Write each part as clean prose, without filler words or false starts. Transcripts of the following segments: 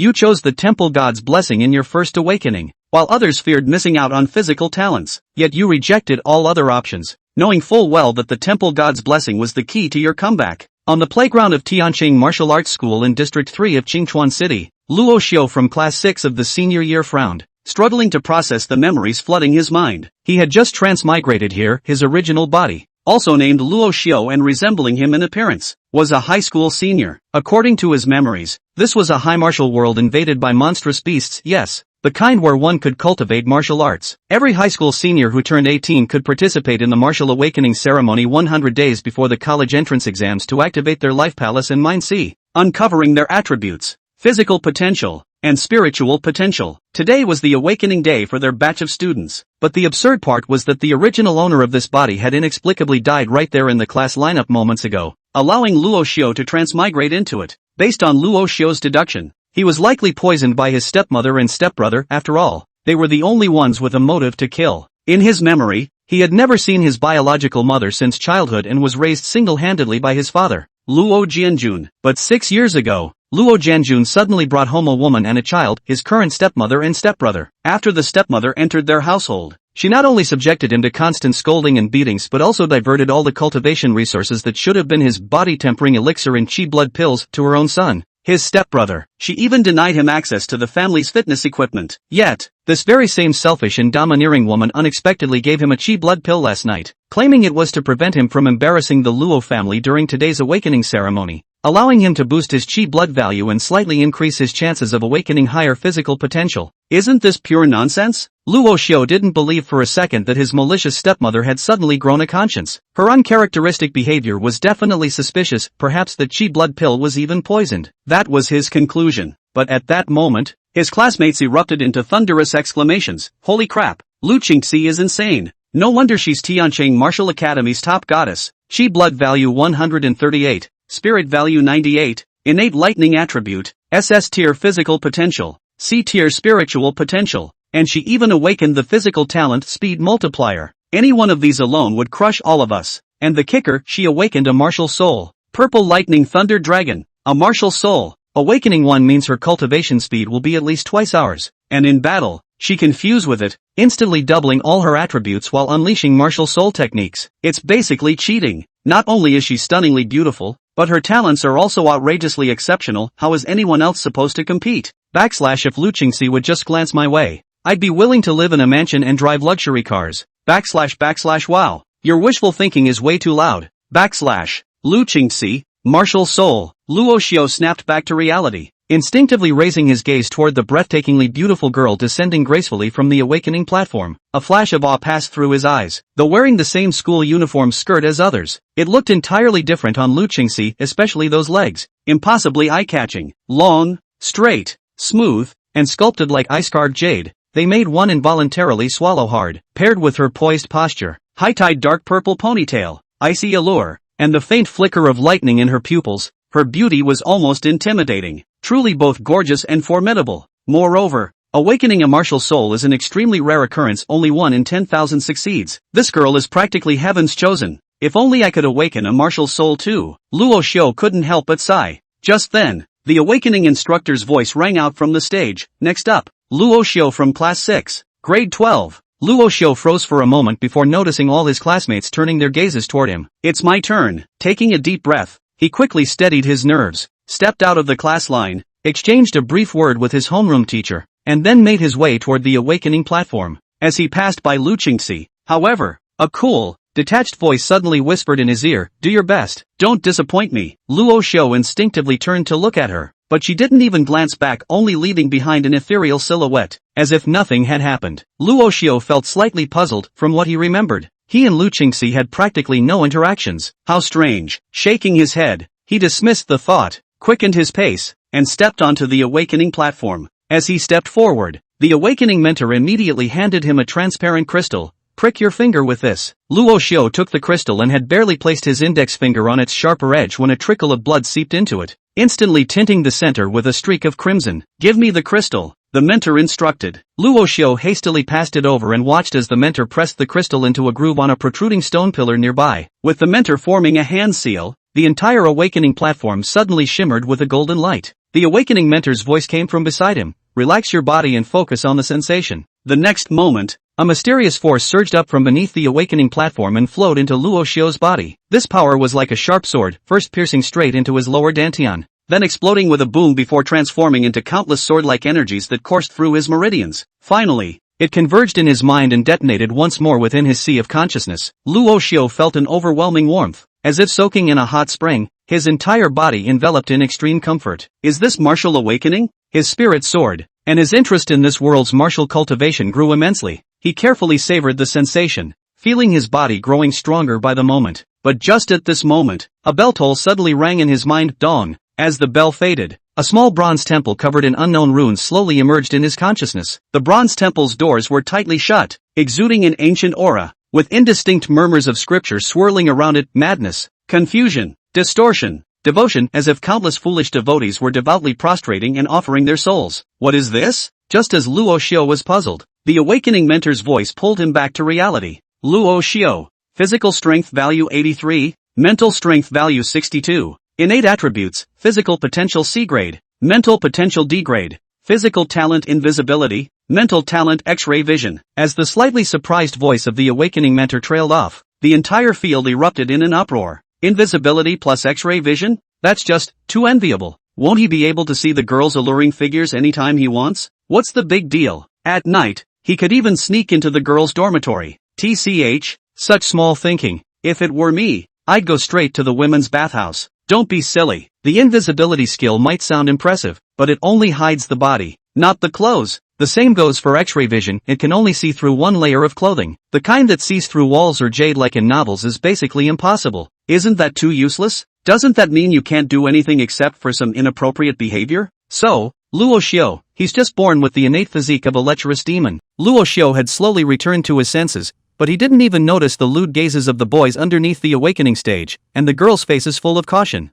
You chose the temple god's blessing in your first awakening, while others feared missing out on physical talents. Yet you rejected all other options, knowing full well that the temple god's blessing was the key to your comeback. On the playground of Tianqing Martial Arts School in District 3 of Qingchuan City, Luo Xiu from Class 6 of the senior year frowned, struggling to process the memories flooding his mind. He had just transmigrated here. His original body, also named Luo Xiu and resembling him in appearance, was a high school senior. According to his memories, this was a high martial world invaded by monstrous beasts, yes, the kind where one could cultivate martial arts. Every high school senior who turned 18 could participate in the martial awakening ceremony 100 days before the college entrance exams to activate their life palace and mind sea, uncovering their attributes, physical potential, and spiritual potential. Today was the awakening day for their batch of students, but the absurd part was that the original owner of this body had inexplicably died right there in the class lineup moments ago, allowing Luo Xiu to transmigrate into it. Based on Luo Xiu's deduction, he was likely poisoned by his stepmother and stepbrother. After all, they were the only ones with a motive to kill. In his memory, he had never seen his biological mother since childhood and was raised single-handedly by his father, Luo Jianjun. But 6 years ago, Luo Jianjun suddenly brought home a woman and a child, his current stepmother and stepbrother. After the stepmother entered their household, she not only subjected him to constant scolding and beatings but also diverted all the cultivation resources that should have been his body-tempering elixir and chi blood pills to her own son, his stepbrother. She even denied him access to the family's fitness equipment. Yet, this very same selfish and domineering woman unexpectedly gave him a chi blood pill last night, claiming it was to prevent him from embarrassing the Luo family during today's awakening ceremony, allowing him to boost his chi blood value and slightly increase his chances of awakening higher physical potential. Isn't this pure nonsense? Luo Xiu didn't believe for a second that his malicious stepmother had suddenly grown a conscience. Her uncharacteristic behavior was definitely suspicious. Perhaps the chi blood pill was even poisoned. That was his conclusion. But at that moment, his classmates erupted into thunderous exclamations. Holy crap, Lu Qingci is insane. No wonder she's Tianqing Martial Academy's top goddess. Chi blood value 138, spirit value 98, innate lightning attribute, SS tier physical potential, C tier spiritual potential, and she even awakened the physical talent speed multiplier. Any one of these alone would crush all of us. And the kicker, she awakened a martial soul. Purple lightning thunder dragon, a martial soul. Awakening one means her cultivation speed will be at least twice ours, and in battle, she can fuse with it, instantly doubling all her attributes while unleashing martial soul techniques. It's basically cheating. Not only is she stunningly beautiful, but her talents are also outrageously exceptional. How is anyone else supposed to compete? If Lu Qingci would just glance my way, I'd be willing to live in a mansion and drive luxury cars. Wow. Your wishful thinking is way too loud. Lu Qingci, martial soul. Luo Xiu snapped back to reality, instinctively raising his gaze toward the breathtakingly beautiful girl descending gracefully from the awakening platform. A flash of awe passed through his eyes. Though wearing the same school uniform skirt as others, it looked entirely different on Lu Qingci, especially those legs. Impossibly eye-catching. Long, straight, smooth, and sculpted like ice-carved jade. They made one involuntarily swallow hard. Paired with her poised posture, high-tied dark purple ponytail, icy allure, and the faint flicker of lightning in her pupils, her beauty was almost intimidating. Truly both gorgeous and formidable. Moreover, awakening a martial soul is an extremely rare occurrence. Only 1 in 10,000 succeeds. This girl is practically heaven's chosen. If only I could awaken a martial soul too. Luo Xiu couldn't help but sigh. Just then, the awakening instructor's voice rang out from the stage. Next up, Luo Xiu from Class 6, Grade 12. Luo Xiu froze for a moment before noticing all his classmates turning their gazes toward him. It's my turn. Taking a deep breath, he quickly steadied his nerves, stepped out of the class line, exchanged a brief word with his homeroom teacher, and then made his way toward the awakening platform. As he passed by Lu Qingci, however, a cool, detached voice suddenly whispered in his ear, "Do your best, don't disappoint me." Luo Xiu instinctively turned to look at her, but she didn't even glance back, only leaving behind an ethereal silhouette, as if nothing had happened. Luo Xiu felt slightly puzzled. From what he remembered, he and Lu Qingci had practically no interactions. How strange. Shaking his head, he dismissed the thought, quickened his pace, and stepped onto the awakening platform. As he stepped forward, the awakening mentor immediately handed him a transparent crystal. Prick your finger with this. Luo Xiu took the crystal and had barely placed his index finger on its sharper edge when a trickle of blood seeped into it, instantly tinting the center with a streak of crimson. Give me the crystal, the mentor instructed. Luo Xiu hastily passed it over and watched as the mentor pressed the crystal into a groove on a protruding stone pillar nearby. With the mentor forming a hand seal, the entire awakening platform suddenly shimmered with a golden light. The awakening mentor's voice came from beside him. Relax your body and focus on the sensation. The next moment, a mysterious force surged up from beneath the awakening platform and flowed into Luo Xiu's body. This power was like a sharp sword, first piercing straight into his lower dantian, then exploding with a boom before transforming into countless sword-like energies that coursed through his meridians. Finally, it converged in his mind and detonated once more within his sea of consciousness. Luo Xiu felt an overwhelming warmth, as if soaking in a hot spring, his entire body enveloped in extreme comfort. Is this martial awakening? His spirit soared, and his interest in this world's martial cultivation grew immensely. He carefully savored the sensation, feeling his body growing stronger by the moment. But just at this moment, a bell toll suddenly rang in his mind. Dong. As the bell faded, a small bronze temple covered in unknown runes slowly emerged in his consciousness. The bronze temple's doors were tightly shut, exuding an ancient aura, with indistinct murmurs of scripture swirling around it. Madness, confusion, distortion, devotion, as if countless foolish devotees were devoutly prostrating and offering their souls. What is this? Just as Luo Xiu was puzzled, the awakening mentor's voice pulled him back to reality. Luo Xiu, physical strength value 83, mental strength value 62. Innate attributes, physical potential C grade, mental potential D grade, physical talent invisibility, mental talent X-ray vision. As the slightly surprised voice of the awakening mentor trailed off, the entire field erupted in an uproar. Invisibility plus X-ray vision? That's just too enviable. Won't he be able to see the girl's alluring figures anytime he wants? What's the big deal? At night, he could even sneak into the girl's dormitory. TCH, such small thinking. If it were me, I'd go straight to the women's bathhouse. Don't be silly. The invisibility skill might sound impressive, but it only hides the body, not the clothes. The same goes for X-ray vision. It can only see through one layer of clothing. The kind that sees through walls or jade like in novels is basically impossible. Isn't that too useless? Doesn't that mean you can't do anything except for some inappropriate behavior? So, Luo Xiu, he's just born with the innate physique of a lecherous demon. Luo Xiu had slowly returned to his senses, but he didn't even notice the lewd gazes of the boys underneath the awakening stage, and the girls' faces full of caution.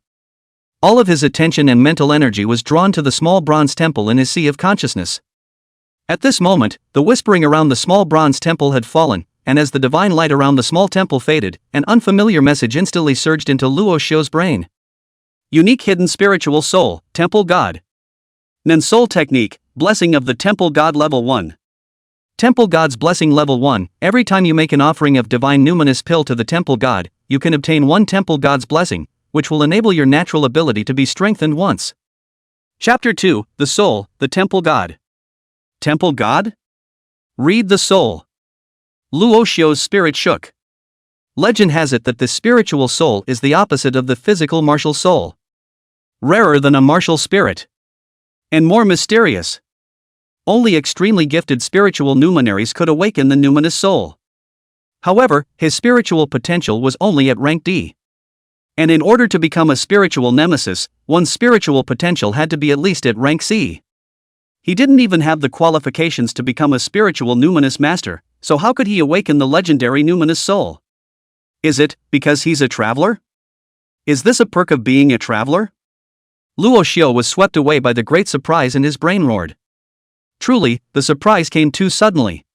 All of his attention and mental energy was drawn to the small bronze temple in his sea of consciousness. At this moment, the whispering around the small bronze temple had fallen, and as the divine light around the small temple faded, an unfamiliar message instantly surged into Luo Xiu's brain. Unique hidden spiritual soul, temple god. Nen soul technique, blessing of the temple god level 1. Temple God's Blessing Level 1. Every time you make an offering of divine numinous pill to the temple god, you can obtain one temple god's blessing, which will enable your natural ability to be strengthened once. Chapter 2, The Soul, the Temple God. Temple God? Read the soul. Luo Xiu's spirit shook. Legend has it that the spiritual soul is the opposite of the physical martial soul. Rarer than a martial spirit. And more mysterious. Only extremely gifted spiritual luminaries could awaken the numinous soul. However, his spiritual potential was only at rank D. And in order to become a spiritual nemesis, one's spiritual potential had to be at least at rank C. He didn't even have the qualifications to become a spiritual numinous master, so how could he awaken the legendary numinous soul? Is it because he's a traveler? Is this a perk of being a traveler? Luo Xiu was swept away by the great surprise and his brain roared. Truly, the surprise came too suddenly.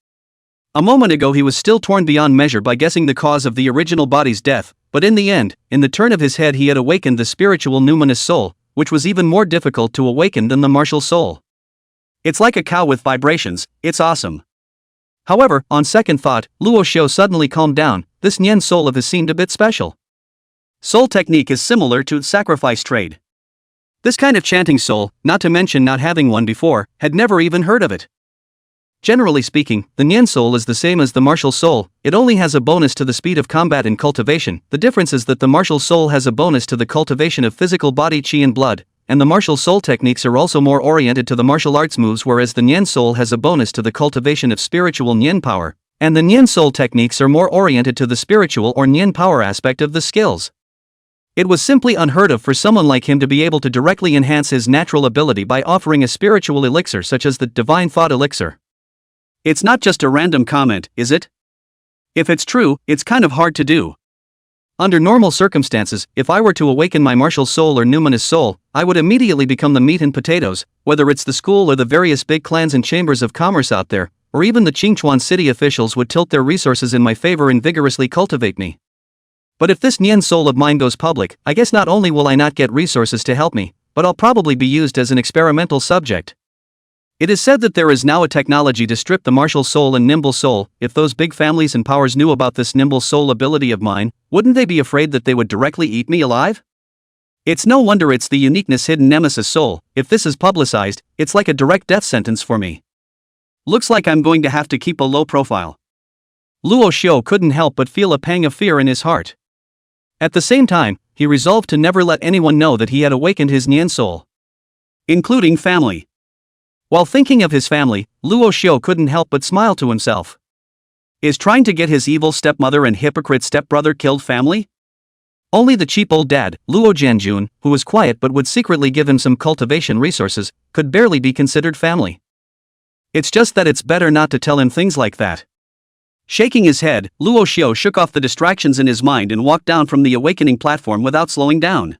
A moment ago he was still torn beyond measure by guessing the cause of the original body's death, but in the end, in the turn of his head he had awakened the spiritual numinous soul, which was even more difficult to awaken than the martial soul. It's like a cow with vibrations, it's awesome. However, on second thought, Luo Xiu suddenly calmed down. This Nian soul of his seemed a bit special. Soul technique is similar to sacrifice trade. This kind of chanting soul, not to mention not having one before, had never even heard of it. Generally speaking, the Nian soul is the same as the martial soul, it only has a bonus to the speed of combat and cultivation. The difference is that the martial soul has a bonus to the cultivation of physical body qi and blood, and the martial soul techniques are also more oriented to the martial arts moves, whereas the Nian soul has a bonus to the cultivation of spiritual Nian power, and the Nian soul techniques are more oriented to the spiritual or Nian power aspect of the skills. It was simply unheard of for someone like him to be able to directly enhance his natural ability by offering a spiritual elixir such as the Divine Thought Elixir. It's not just a random comment, is it? If it's true, it's kind of hard to do. Under normal circumstances, if I were to awaken my martial soul or numinous soul, I would immediately become the meat and potatoes, whether it's the school or the various big clans and chambers of commerce out there, or even the Qingchuan city officials would tilt their resources in my favor and vigorously cultivate me. But if this Nian soul of mine goes public, I guess not only will I not get resources to help me, but I'll probably be used as an experimental subject. It is said that there is now a technology to strip the martial soul and nimble soul. If those big families and powers knew about this nimble soul ability of mine, wouldn't they be afraid that they would directly eat me alive? It's no wonder it's the uniqueness hidden nemesis soul. If this is publicized, it's like a direct death sentence for me. Looks like I'm going to have to keep a low profile. Luo Xiu couldn't help but feel a pang of fear in his heart. At the same time, he resolved to never let anyone know that he had awakened his Nian soul, including family. While thinking of his family, Luo Xiu couldn't help but smile to himself. Is trying to get his evil stepmother and hypocrite stepbrother killed family? Only the cheap old dad, Luo Jianjun, who was quiet but would secretly give him some cultivation resources, could barely be considered family. It's just that it's better not to tell him things like that. Shaking his head, Luo Xiu shook off the distractions in his mind and walked down from the awakening platform without slowing down.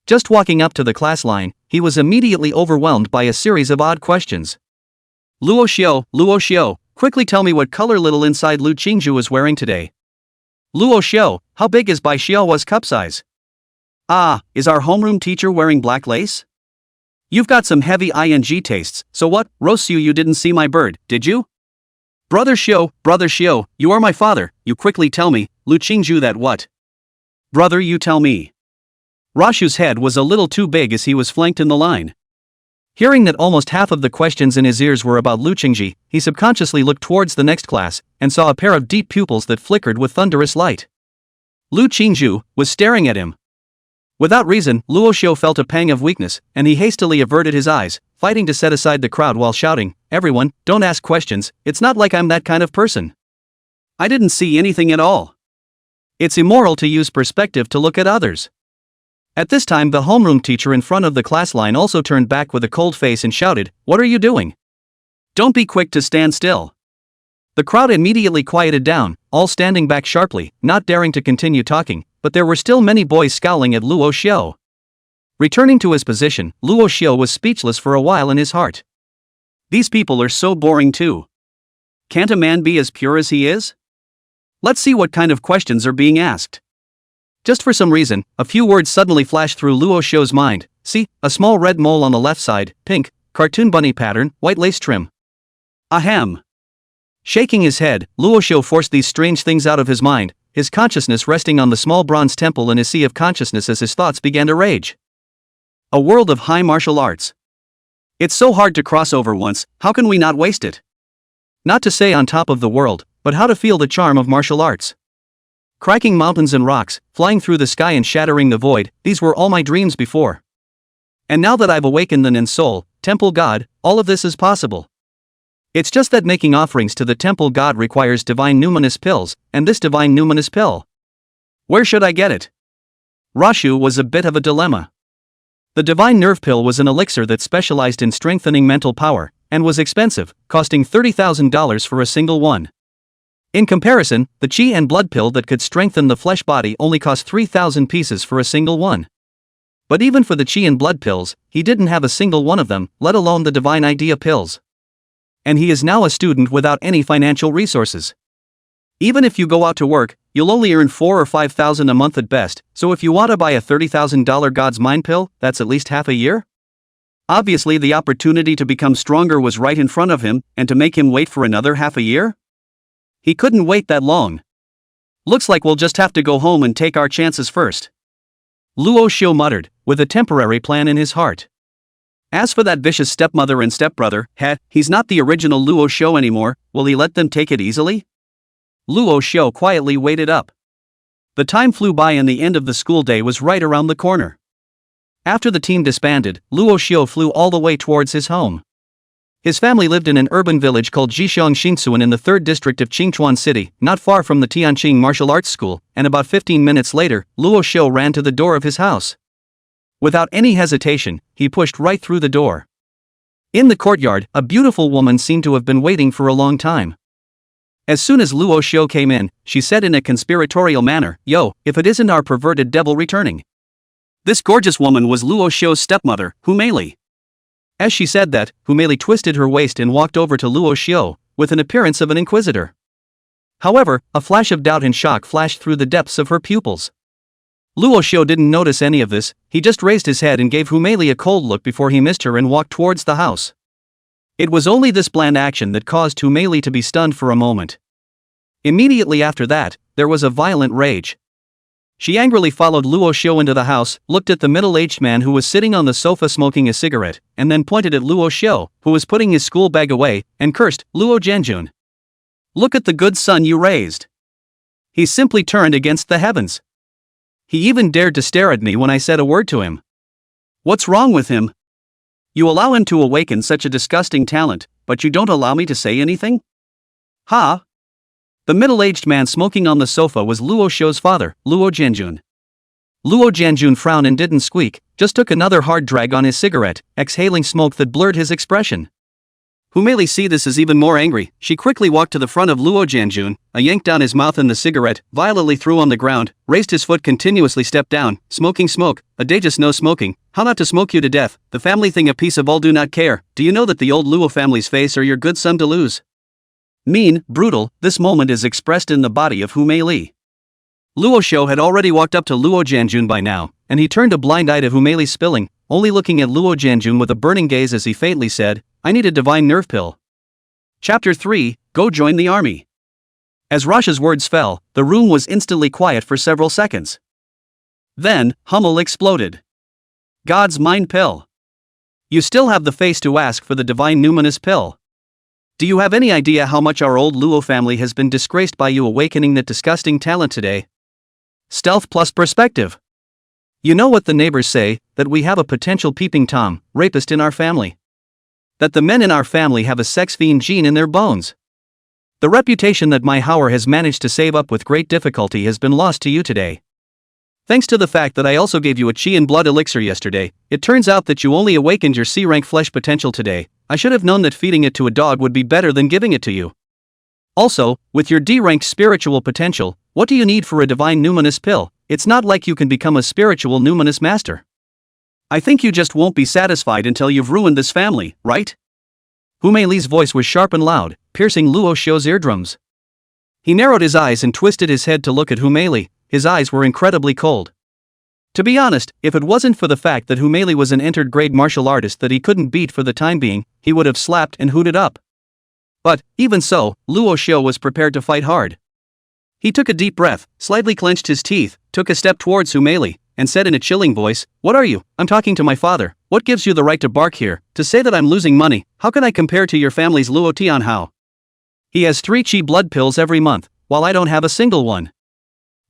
Just walking up to the class line, he was immediately overwhelmed by a series of odd questions. Luo Xiu, quickly tell me what color little inside Lu Qingci is wearing today. Luo Xiu, how big is Bai Xiaohua's cup size? Ah, is our homeroom teacher wearing black lace? You've got some heavy ing tastes, so what, Xiu, you didn't see my bird, did you? Brother Xiu, you are my father, you quickly tell me, Lu Qingci that what? Brother, you tell me. Xiu's head was a little too big as he was flanked in the line. Hearing that almost half of the questions in his ears were about Lu Qingci, he subconsciously looked towards the next class, and saw a pair of deep pupils that flickered with thunderous light. Lu Qingci was staring at him. Without reason, Luo Xiu felt a pang of weakness, and he hastily averted his eyes, fighting to set aside the crowd while shouting, "Everyone, don't ask questions, it's not like I'm that kind of person. I didn't see anything at all. It's immoral to use perspective to look at others." At this time, the homeroom teacher in front of the class line also turned back with a cold face and shouted, "What are you doing? Don't be quick to stand still." The crowd immediately quieted down, all standing back sharply, not daring to continue talking, but there were still many boys scowling at Luo Xiu. Returning to his position, Luo Xiu was speechless for a while in his heart. These people are so boring too. Can't a man be as pure as he is? Let's see what kind of questions are being asked. Just for some reason, a few words suddenly flashed through Luo Xiu's mind. See, a small red mole on the left side, pink, cartoon bunny pattern, white lace trim. Ahem. Shaking his head, Luo Xiu forced these strange things out of his mind, his consciousness resting on the small bronze temple in his sea of consciousness as his thoughts began to rage. A world of high martial arts. It's so hard to cross over once, how can we not waste it? Not to say on top of the world, but how to feel the charm of martial arts. Cracking mountains and rocks, flying through the sky and shattering the void, these were all my dreams before. And now that I've awakened the Nin soul, temple god, all of this is possible. It's just that making offerings to the temple god requires divine numinous pills, and this divine numinous pill. Where should I get it? Xiu was a bit of a dilemma. The divine nerve pill was an elixir that specialized in strengthening mental power, and was expensive, costing $30,000 for a single one. In comparison, the qi and blood pill that could strengthen the flesh body only cost 3,000 pieces for a single one. But even for the qi and blood pills, he didn't have a single one of them, let alone the divine idea pills. And he is now a student without any financial resources. Even if you go out to work, you'll only earn 4,000 or 5,000 a month at best, so if you want to buy a $30,000 God's Mind pill, that's at least half a year? Obviously the opportunity to become stronger was right in front of him, and to make him wait for another half a year? He couldn't wait that long. Looks like we'll just have to go home and take our chances first. Luo Xiu muttered, with a temporary plan in his heart. As for that vicious stepmother and stepbrother, he's not the original Luo Xiu anymore, will he let them take it easily? Luo Xiu quietly waited up. The time flew by and the end of the school day was right around the corner. After the team disbanded, Luo Xiu flew all the way towards his home. His family lived in an urban village called Jixiang Xinsuan in the 3rd district of Qingchuan City, not far from the Tianqing Martial Arts School, and about 15 minutes later, Luo Xiu ran to the door of his house. Without any hesitation, he pushed right through the door. In the courtyard, a beautiful woman seemed to have been waiting for a long time. As soon as Luo Xiu came in, she said in a conspiratorial manner, "Yo, if it isn't our perverted devil returning." This gorgeous woman was Luo Xiu's stepmother, Humeli. As she said that, Humeli twisted her waist and walked over to Luo Xiu, with an appearance of an inquisitor. However, a flash of doubt and shock flashed through the depths of her pupils. Luo Xiu didn't notice any of this, he just raised his head and gave Humei a cold look before he missed her and walked towards the house. It was only this bland action that caused Humei to be stunned for a moment. Immediately after that, there was a violent rage. She angrily followed Luo Xiu into the house, looked at the middle-aged man who was sitting on the sofa smoking a cigarette, and then pointed at Luo Xiu, who was putting his school bag away, and cursed, "Luo Zhenjun. Look at the good son you raised. He simply turned against the heavens. He even dared to stare at me when I said a word to him. What's wrong with him? You allow him to awaken such a disgusting talent, but you don't allow me to say anything? Ha!" The middle-aged man smoking on the sofa was Luo Xiu's father, Luo Zhenjun. Luo Zhenjun frowned and didn't squeak, just took another hard drag on his cigarette, exhaling smoke that blurred his expression. Humei see this as even more angry. She quickly walked to the front of Luo Zhenjun, yanked down his mouth and the cigarette, violently threw on the ground, raised his foot continuously, stepped down, smoking smoke, audacious no smoking, how not to smoke you to death, the family thing a piece of all do not care, do you know that the old Luo family's face or your good son to lose? Mean, brutal, this moment is expressed in the body of Humei. Luo Xiu had already walked up to Luo Zhenjun by now, and he turned a blind eye to Humei's spilling, only looking at Luo Zhenjun with a burning gaze as he faintly said, "I need a divine nerve pill." Chapter 3, Go Join the Army. As Rasha's words fell, the room was instantly quiet for several seconds. Then, Hummel exploded. "God's mind pill. You still have the face to ask for the divine numinous pill. Do you have any idea how much our old Luo family has been disgraced by you awakening that disgusting talent today? Stealth plus perspective. You know what the neighbors say, that we have a potential peeping Tom, rapist in our family. That the men in our family have a sex fiend gene in their bones. The reputation that my Hauer has managed to save up with great difficulty has been lost to you today. Thanks to the fact that I also gave you a chi and blood elixir yesterday, it turns out that you only awakened your C-rank flesh potential today. I should have known that feeding it to a dog would be better than giving it to you. Also, with your D-ranked spiritual potential, what do you need for a divine numinous pill? It's not like you can become a spiritual numinous master. I think you just won't be satisfied until you've ruined this family, right?" Humei's voice was sharp and loud, piercing Luo Xiu's eardrums. He narrowed his eyes and twisted his head to look at Humei. His eyes were incredibly cold. To be honest, if it wasn't for the fact that Humei was an entered-grade martial artist that he couldn't beat for the time being, he would have slapped and hooted up. But, even so, Luo Xiu was prepared to fight hard. He took a deep breath, slightly clenched his teeth, took a step towards Humei, and said in a chilling voice, "What are you? I'm talking to my father. What gives you the right to bark here, to say that I'm losing money? How can I compare to your family's Luo Tianhao? He has 3 chi blood pills every month, while I don't have a single one."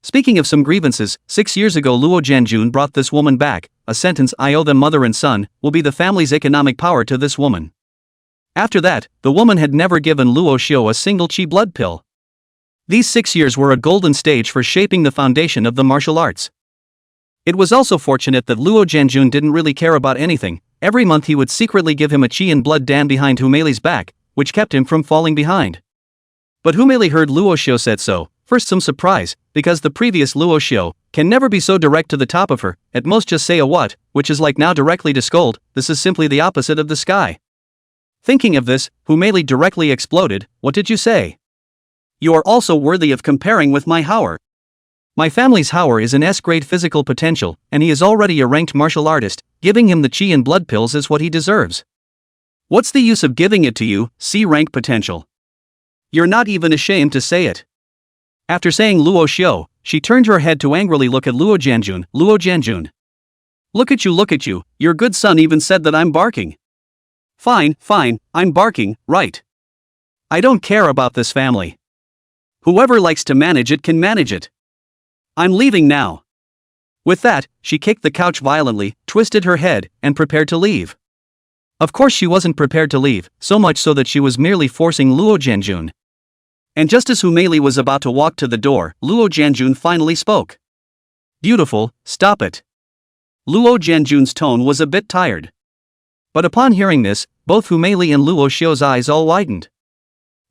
Speaking of some grievances, 6 years ago Luo Zhenjun brought this woman back, a sentence "I owe them mother and son" will be the family's economic power to this woman. After that, the woman had never given Luo Xiu a single chi blood pill. These 6 years were a golden stage for shaping the foundation of the martial arts. It was also fortunate that Luo Zhenjun didn't really care about anything. Every month he would secretly give him a chi and blood dan behind Humei's back, which kept him from falling behind. But Humei heard Luo Xiu said so, first some surprise, because the previous Luo Xiu can never be so direct to the top of her, at most just say a what, which is like now directly to scold. This is simply the opposite of the sky. Thinking of this, Humei directly exploded, "What did you say? You are also worthy of comparing with my Hauer. My family's Hauer is an S-grade physical potential, and he is already a ranked martial artist. Giving him the chi and blood pills is what he deserves. What's the use of giving it to you, C-rank potential? You're not even ashamed to say it." After saying Luo Xiu, she turned her head to angrily look at Luo Zhenjun. "Luo Zhenjun. Look at you, your good son even said that I'm barking. Fine, I'm barking, right? I don't care about this family. Whoever likes to manage it can manage it. I'm leaving now." With that, she kicked the couch violently, twisted her head, and prepared to leave. Of course she wasn't prepared to leave, so much so that she was merely forcing Luo Zhenjun. And just as Humei was about to walk to the door, Luo Zhenjun finally spoke. "Beautiful, stop it." Luo Zhenjun's tone was a bit tired. But upon hearing this, both Humei and Luo Xiu's eyes all widened.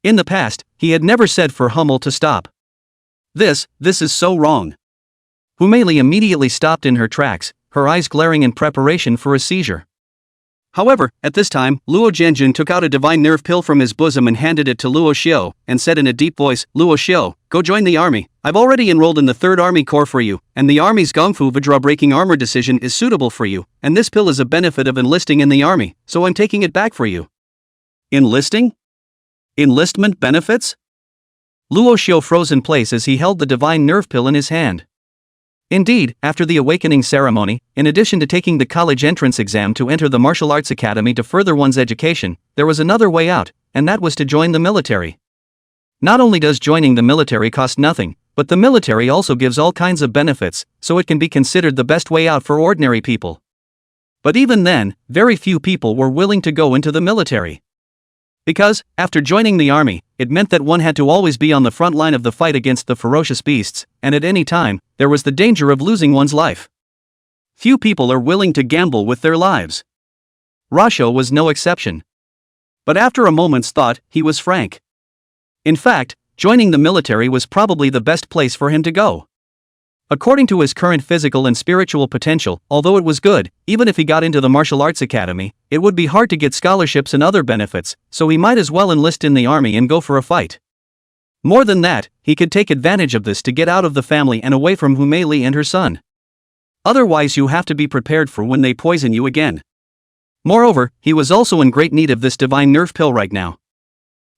In the past, he had never said for Hummel to stop. This is so wrong. Humei immediately stopped in her tracks, her eyes glaring in preparation for a seizure. However, at this time, Luo Jianjun took out a divine nerve pill from his bosom and handed it to Luo Xiu, and said in a deep voice, "Luo Xiu, go join the army. I've already enrolled in the 3rd Army Corps for you, and the army's Gongfu Vajra breaking armor decision is suitable for you, and this pill is a benefit of enlisting in the army, so I'm taking it back for you." Enlisting? Enlistment benefits? Luo Xiu froze in place as he held the divine nerve pill in his hand. Indeed, after the awakening ceremony, in addition to taking the college entrance exam to enter the martial arts academy to further one's education, there was another way out, and that was to join the military. Not only does joining the military cost nothing, but the military also gives all kinds of benefits, so it can be considered the best way out for ordinary people. But even then, very few people were willing to go into the military. Because, after joining the army, it meant that one had to always be on the front line of the fight against the ferocious beasts, and at any time, there was the danger of losing one's life. Few people are willing to gamble with their lives. Rasho was no exception. But after a moment's thought, he was frank. In fact, joining the military was probably the best place for him to go. According to his current physical and spiritual potential, although it was good, even if he got into the martial arts academy, it would be hard to get scholarships and other benefits, so he might as well enlist in the army and go for a fight. More than that, he could take advantage of this to get out of the family and away from Humei Li and her son. Otherwise you have to be prepared for when they poison you again. Moreover, he was also in great need of this divine nerve pill right now.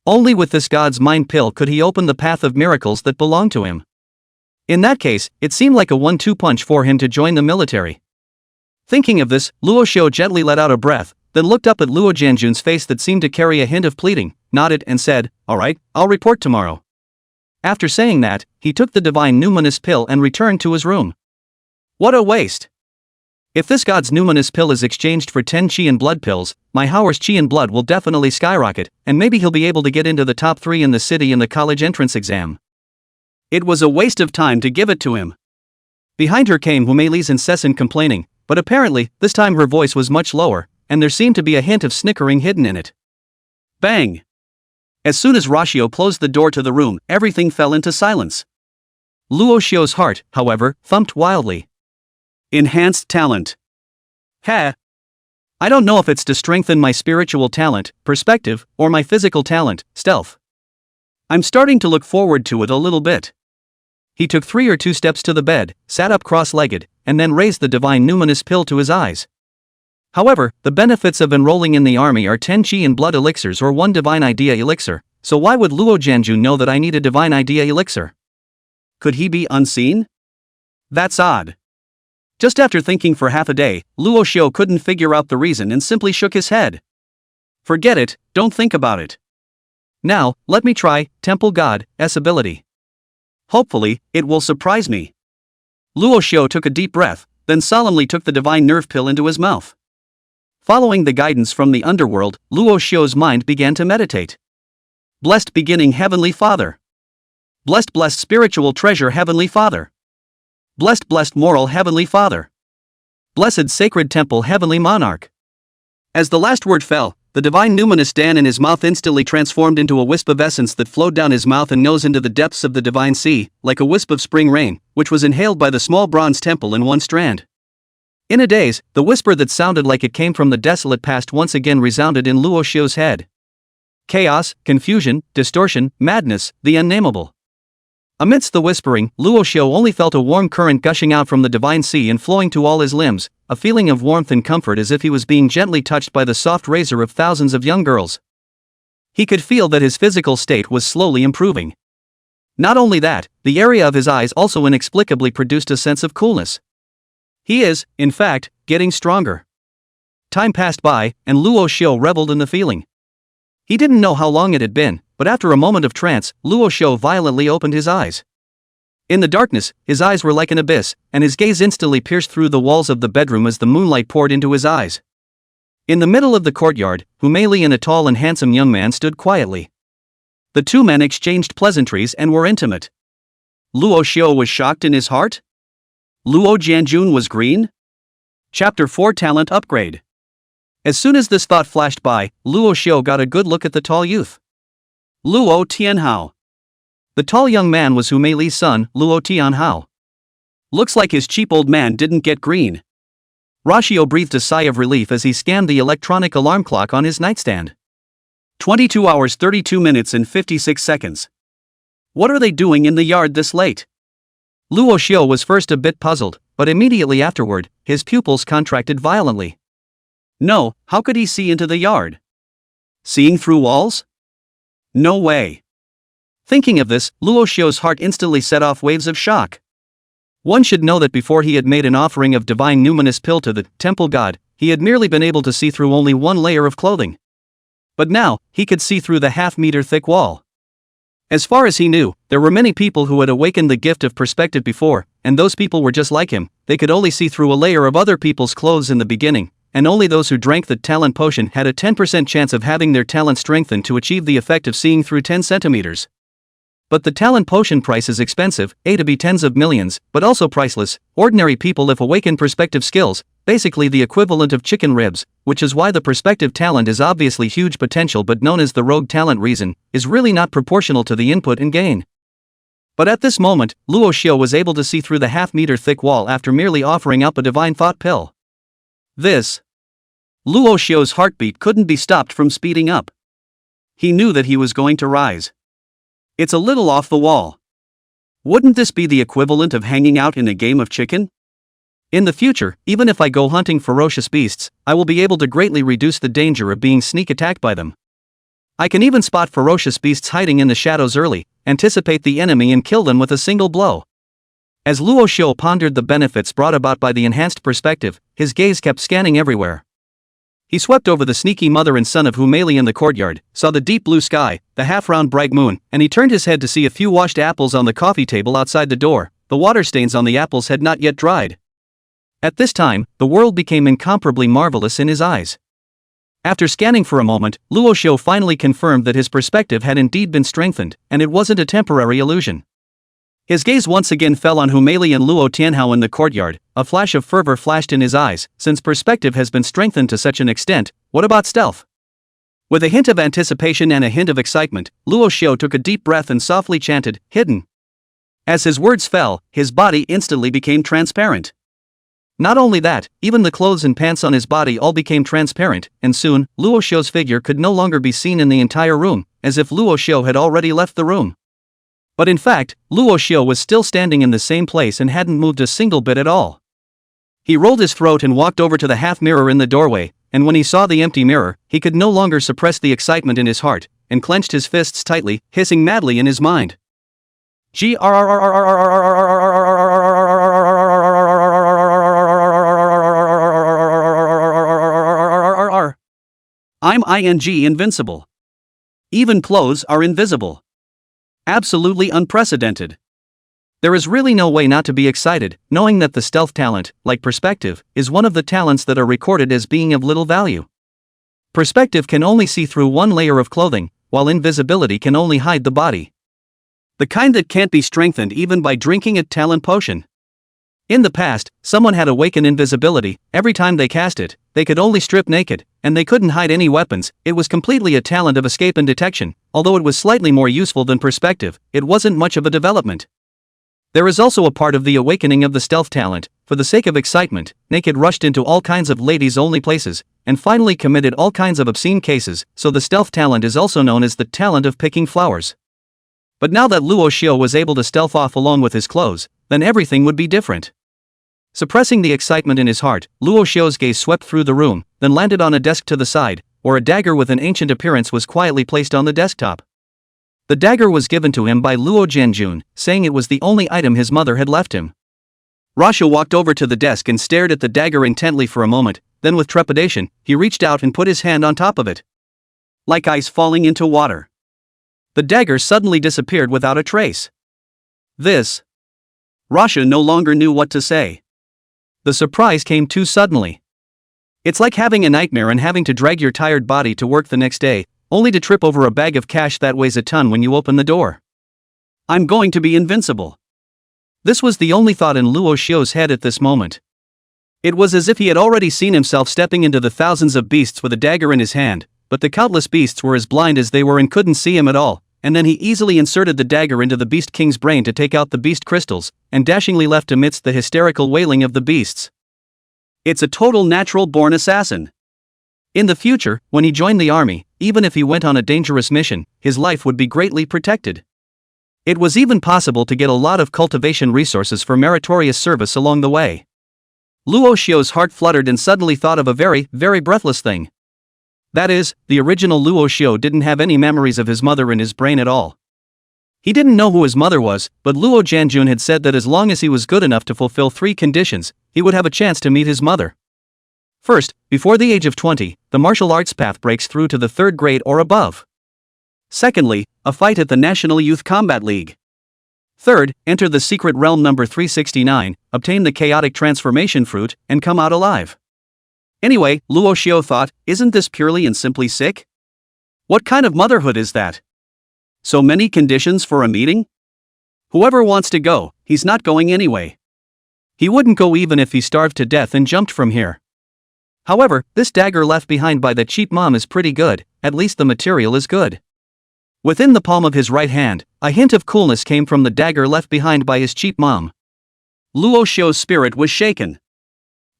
Only with this God's mind pill could he open the path of miracles that belonged to him. In that case, it seemed like a 1-2 punch for him to join the military. Thinking of this, Luo Xiu gently let out a breath, then looked up at Luo Jianjun's face that seemed to carry a hint of pleading, nodded and said, "All right, I'll report tomorrow." After saying that, he took the divine numinous pill and returned to his room. What a waste! If this God's numinous pill is exchanged for 10 Qi and blood pills, my Howard's Qi and blood will definitely skyrocket, and maybe he'll be able to get into the top 3 in the city in the college entrance exam. It was a waste of time to give it to him. Behind her came Humei Li's incessant complaining, but apparently, this time her voice was much lower, and there seemed to be a hint of snickering hidden in it. Bang! As soon as Rasho closed the door to the room, everything fell into silence. Luo Xiu's heart, however, thumped wildly. Enhanced talent. Ha! I don't know if it's to strengthen my spiritual talent, perspective, or my physical talent, stealth. I'm starting to look forward to it a little bit. He took 3 or 2 steps to the bed, sat up cross-legged, and then raised the divine numinous pill to his eyes. However, the benefits of enrolling in the army are 10 Qi and blood elixirs or 1 divine idea elixir, so why would Luo Jianjun know that I need a divine idea elixir? Could he be unseen? That's odd. Just after thinking for half a day, Luo Xiu couldn't figure out the reason and simply shook his head. Forget it, don't think about it. Now, let me try Temple God's ability. Hopefully, it will surprise me. Luo Xiu took a deep breath, then solemnly took the divine nerve pill into his mouth. Following the guidance from the underworld, Luo Xiu's mind began to meditate. Blessed beginning Heavenly Father. Blessed spiritual treasure Heavenly Father. Blessed moral Heavenly Father. Blessed sacred temple Heavenly Monarch. As the last word fell, the divine numinous Dan in his mouth instantly transformed into a wisp of essence that flowed down his mouth and nose into the depths of the divine sea, like a wisp of spring rain, which was inhaled by the small bronze temple in one strand. In a daze, the whisper that sounded like it came from the desolate past once again resounded in Luo Xiu's head. Chaos, confusion, distortion, madness, the unnameable. Amidst the whispering, Luo Xiu only felt a warm current gushing out from the divine sea and flowing to all his limbs, a feeling of warmth and comfort as if he was being gently touched by the soft razor of thousands of young girls. He could feel that his physical state was slowly improving. Not only that, the area of his eyes also inexplicably produced a sense of coolness. He is, in fact, getting stronger. Time passed by, and Luo Xiu reveled in the feeling. He didn't know how long it had been, but after a moment of trance, Luo Xiu violently opened his eyes. In the darkness, his eyes were like an abyss, and his gaze instantly pierced through the walls of the bedroom as the moonlight poured into his eyes. In the middle of the courtyard, Humei Li and a tall and handsome young man stood quietly. The 2 men exchanged pleasantries and were intimate. Luo Xiu was shocked in his heart? Luo Jianjun was green? Chapter 4 Talent Upgrade. As soon as this thought flashed by, Luo Xiu got a good look at the tall youth. Luo Tianhao. The tall young man was Humei Li's son, Luo Tianhao. Looks like his cheap old man didn't get green. Luo breathed a sigh of relief as he scanned the electronic alarm clock on his nightstand. 22 hours 32 minutes and 56 seconds. What are they doing in the yard this late? Luo Xiu was first a bit puzzled, but immediately afterward, his pupils contracted violently. No, how could he see into the yard? Seeing through walls? No way. Thinking of this, Luo Xiu's heart instantly set off waves of shock. One should know that before he had made an offering of divine numinous pill to the temple god, he had merely been able to see through only one layer of clothing. But now, he could see through the half-meter thick wall. As far as he knew, there were many people who had awakened the gift of perspective before, and those people were just like him. They could only see through a layer of other people's clothes in the beginning, and only those who drank the talent potion had a 10% chance of having their talent strengthened to achieve the effect of seeing through 10 centimeters. But the talent potion price is expensive, to be tens of millions, but also priceless. Ordinary people if awakened perspective skills, basically the equivalent of chicken ribs, which is why the perspective talent is obviously huge potential but known as the rogue talent reason, is really not proportional to the input and gain. But at this moment, Luo Xiu was able to see through the half-meter thick wall after merely offering up a divine thought pill. Luo Xiu's heartbeat couldn't be stopped from speeding up. He knew that he was going to rise. It's a little off the wall. Wouldn't this be the equivalent of hanging out in a game of chicken? In the future, even if I go hunting ferocious beasts, I will be able to greatly reduce the danger of being sneak attacked by them. I can even spot ferocious beasts hiding in the shadows early, anticipate the enemy and kill them with a single blow. As Luo Xiu pondered the benefits brought about by the enhanced perspective, his gaze kept scanning everywhere. He swept over the sneaky mother and son of Humeli in the courtyard, saw the deep blue sky, the half-round bright moon, and he turned his head to see a few washed apples on the coffee table outside the door. The water stains on the apples had not yet dried. At this time, the world became incomparably marvelous in his eyes. After scanning for a moment, Luo Xiu finally confirmed that his perspective had indeed been strengthened, and it wasn't a temporary illusion. His gaze once again fell on Humeli and Luo Tianhao in the courtyard. A flash of fervor flashed in his eyes. Since perspective has been strengthened to such an extent, what about stealth? With a hint of anticipation and a hint of excitement, Luo Xiu took a deep breath and softly chanted, "Hidden." As his words fell, his body instantly became transparent. Not only that, even the clothes and pants on his body all became transparent, and soon, Luo Xiu's figure could no longer be seen in the entire room, as if Luo Xiu had already left the room. But in fact, Luo Xiu was still standing in the same place and hadn't moved a single bit at all. He rolled his throat and walked over to the half-mirror in the doorway, and when he saw the empty mirror, he could no longer suppress the excitement in his heart, and clenched his fists tightly, hissing madly in his mind. I'm invincible. Even clothes are invisible. Absolutely unprecedented. There is really no way not to be excited, knowing that the stealth talent, like perspective, is one of the talents that are recorded as being of little value. Perspective can only see through one layer of clothing, while invisibility can only hide the body. The kind that can't be strengthened even by drinking a talent potion. In the past, someone had awakened invisibility. Every time they cast it, they could only strip naked, and they couldn't hide any weapons. It was completely a talent of escape and detection. Although it was slightly more useful than perspective, it wasn't much of a development. There is also a part of the awakening of the stealth talent. For the sake of excitement, Naked rushed into all kinds of ladies-only places, and finally committed all kinds of obscene cases, so the stealth talent is also known as the talent of picking flowers. But now that Luo Xiu was able to stealth off along with his clothes, then everything would be different. Suppressing the excitement in his heart, Luo Xiu's gaze swept through the room, then landed on a desk to the side, where a dagger with an ancient appearance was quietly placed on the desktop. The dagger was given to him by Luo Jianjun, saying it was the only item his mother had left him. Luo Xiu walked over to the desk and stared at the dagger intently for a moment, then with trepidation, he reached out and put his hand on top of it. Like ice falling into water. The dagger suddenly disappeared without a trace. Luo Xiu no longer knew what to say. The surprise came too suddenly. It's like having a nightmare and having to drag your tired body to work the next day, only to trip over a bag of cash that weighs a ton when you open the door. I'm going to be invincible. This was the only thought in Luo Xiu's head at this moment. It was as if he had already seen himself stepping into the thousands of beasts with a dagger in his hand, but the countless beasts were as blind as they were and couldn't see him at all, and then he easily inserted the dagger into the Beast King's brain to take out the beast crystals, and dashingly left amidst the hysterical wailing of the beasts. It's a total natural-born assassin. In the future, when he joined the army, even if he went on a dangerous mission, his life would be greatly protected. It was even possible to get a lot of cultivation resources for meritorious service along the way. Luo Xiu's heart fluttered and suddenly thought of a very, very breathless thing. That is, the original Luo Xiu didn't have any memories of his mother in his brain at all. He didn't know who his mother was, but Luo Jianjun had said that as long as he was good enough to fulfill 3 conditions, he would have a chance to meet his mother. First, before the age of 20, the martial arts path breaks through to the 3rd grade or above. Secondly, a fight at the National Youth Combat League. Third, enter the secret realm number 369, obtain the chaotic transformation fruit, and come out alive. Anyway, Luo Xiu thought, isn't this purely and simply sick? What kind of motherhood is that? So many conditions for a meeting? Whoever wants to go, he's not going anyway. He wouldn't go even if he starved to death and jumped from here. However, this dagger left behind by the cheap mom is pretty good, at least the material is good. Within the palm of his right hand, a hint of coolness came from the dagger left behind by his cheap mom. Luo Xiu's spirit was shaken.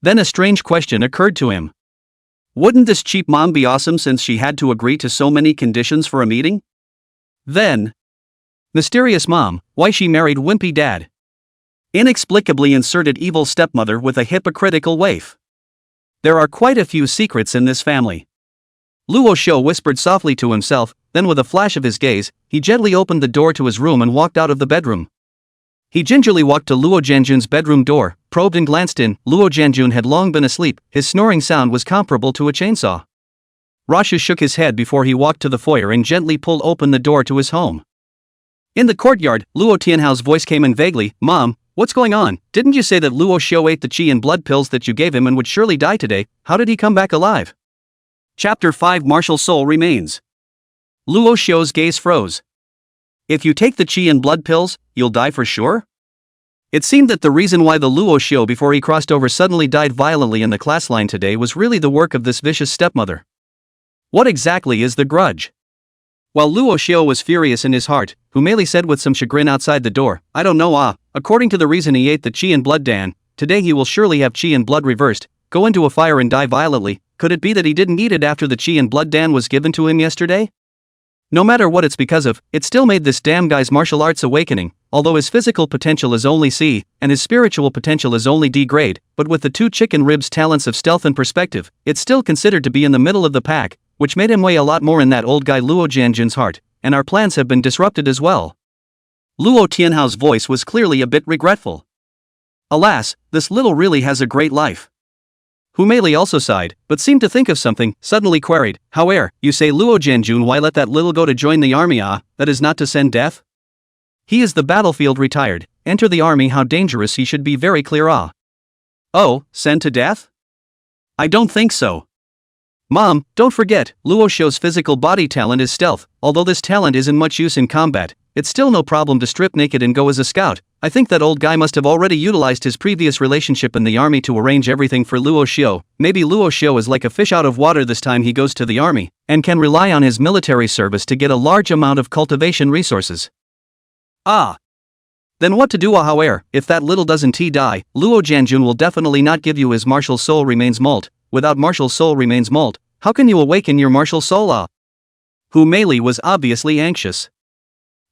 Then a strange question occurred to him. Wouldn't this cheap mom be awesome since she had to agree to so many conditions for a meeting? Then, mysterious mom, why she married wimpy dad? Inexplicably inserted evil stepmother with a hypocritical waif. There are quite a few secrets in this family. Luo Xiu whispered softly to himself, then with a flash of his gaze, he gently opened the door to his room and walked out of the bedroom. He gingerly walked to Luo Jianjun's bedroom door, probed and glanced in. Luo Jianjun had long been asleep, his snoring sound was comparable to a chainsaw. Rasha shook his head before he walked to the foyer and gently pulled open the door to his home. In the courtyard, Luo Tianhao's voice came in vaguely, Mom, what's going on? Didn't you say that Luo Xiu ate the qi and blood pills that you gave him and would surely die today? How did he come back alive? Chapter 5 Martial Soul Remains. Luo Xiu's gaze froze. If you take the qi and blood pills, you'll die for sure? It seemed that the reason why the Luo Xiu before he crossed over suddenly died violently in the class line today was really the work of this vicious stepmother. What exactly is the grudge? While Luo Xiu was furious in his heart, Humeli said with some chagrin outside the door, I don't know according to the reason he ate the qi and blood Dan, today he will surely have qi and blood reversed, go into a fire and die violently. Could it be that he didn't eat it after the qi and blood Dan was given to him yesterday? No matter what it's because of, it still made this damn guy's martial arts awakening, although his physical potential is only C, and his spiritual potential is only D grade, but with the 2 chicken ribs talents of stealth and perspective, it's still considered to be in the middle of the pack, which made him weigh a lot more in that old guy Luo Jianjun's heart, and our plans have been disrupted as well. Luo Tianhao's voice was clearly a bit regretful. Alas, this little really has a great life. Humeli also sighed, but seemed to think of something, suddenly queried, However, you say Luo Jianjun why let that little go to join the army that is not to send death? He is the battlefield retired, enter the army how dangerous he should be very clear Oh, send to death? I don't think so. Mom, don't forget, Luo Xiu's physical body talent is stealth, although this talent isn't much use in combat, it's still no problem to strip naked and go as a scout. I think that old guy must have already utilized his previous relationship in the army to arrange everything for Luo Xiu. Maybe Luo Xiu is like a fish out of water this time he goes to the army, and can rely on his military service to get a large amount of cultivation resources. Then what to do however, if that little doesn't die, Luo Jianjun will definitely not give you his martial soul remains molt. Without martial soul remains molt, how can you awaken your martial soul Humeli was obviously anxious.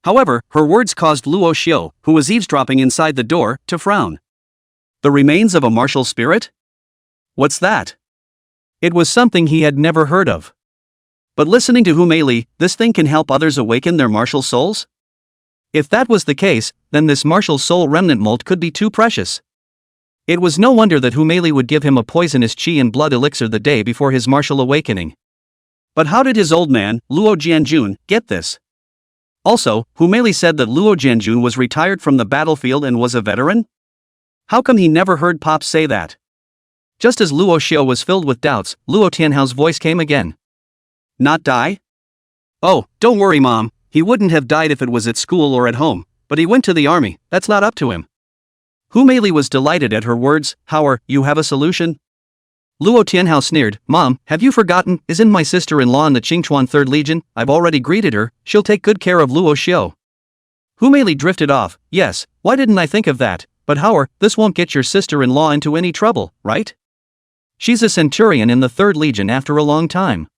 However, her words caused Luo Xiu, who was eavesdropping inside the door, to frown. The remains of a martial spirit? What's that? It was something he had never heard of. But listening to Humeli, this thing can help others awaken their martial souls? If that was the case, then this martial soul remnant molt could be too precious. It was no wonder that Humeli would give him a poisonous qi and blood elixir the day before his martial awakening. But how did his old man, Luo Jianjun, get this? Also, Humeli said that Luo Jianjun was retired from the battlefield and was a veteran? How come he never heard Pop say that? Just as Luo Xiu was filled with doubts, Luo Tianhao's voice came again. Not die? Oh, don't worry Mom, he wouldn't have died if it was at school or at home, but he went to the army, that's not up to him. Humeli was delighted at her words, you have a solution? Luo Tianhao sneered, Mom, have you forgotten, isn't my sister-in-law in the Qingchuan 3rd Legion? I've already greeted her, she'll take good care of Luo Xiu. Humeli drifted off, yes, why didn't I think of that, but this won't get your sister-in-law into any trouble, right? She's a centurion in the 3rd Legion after a long time.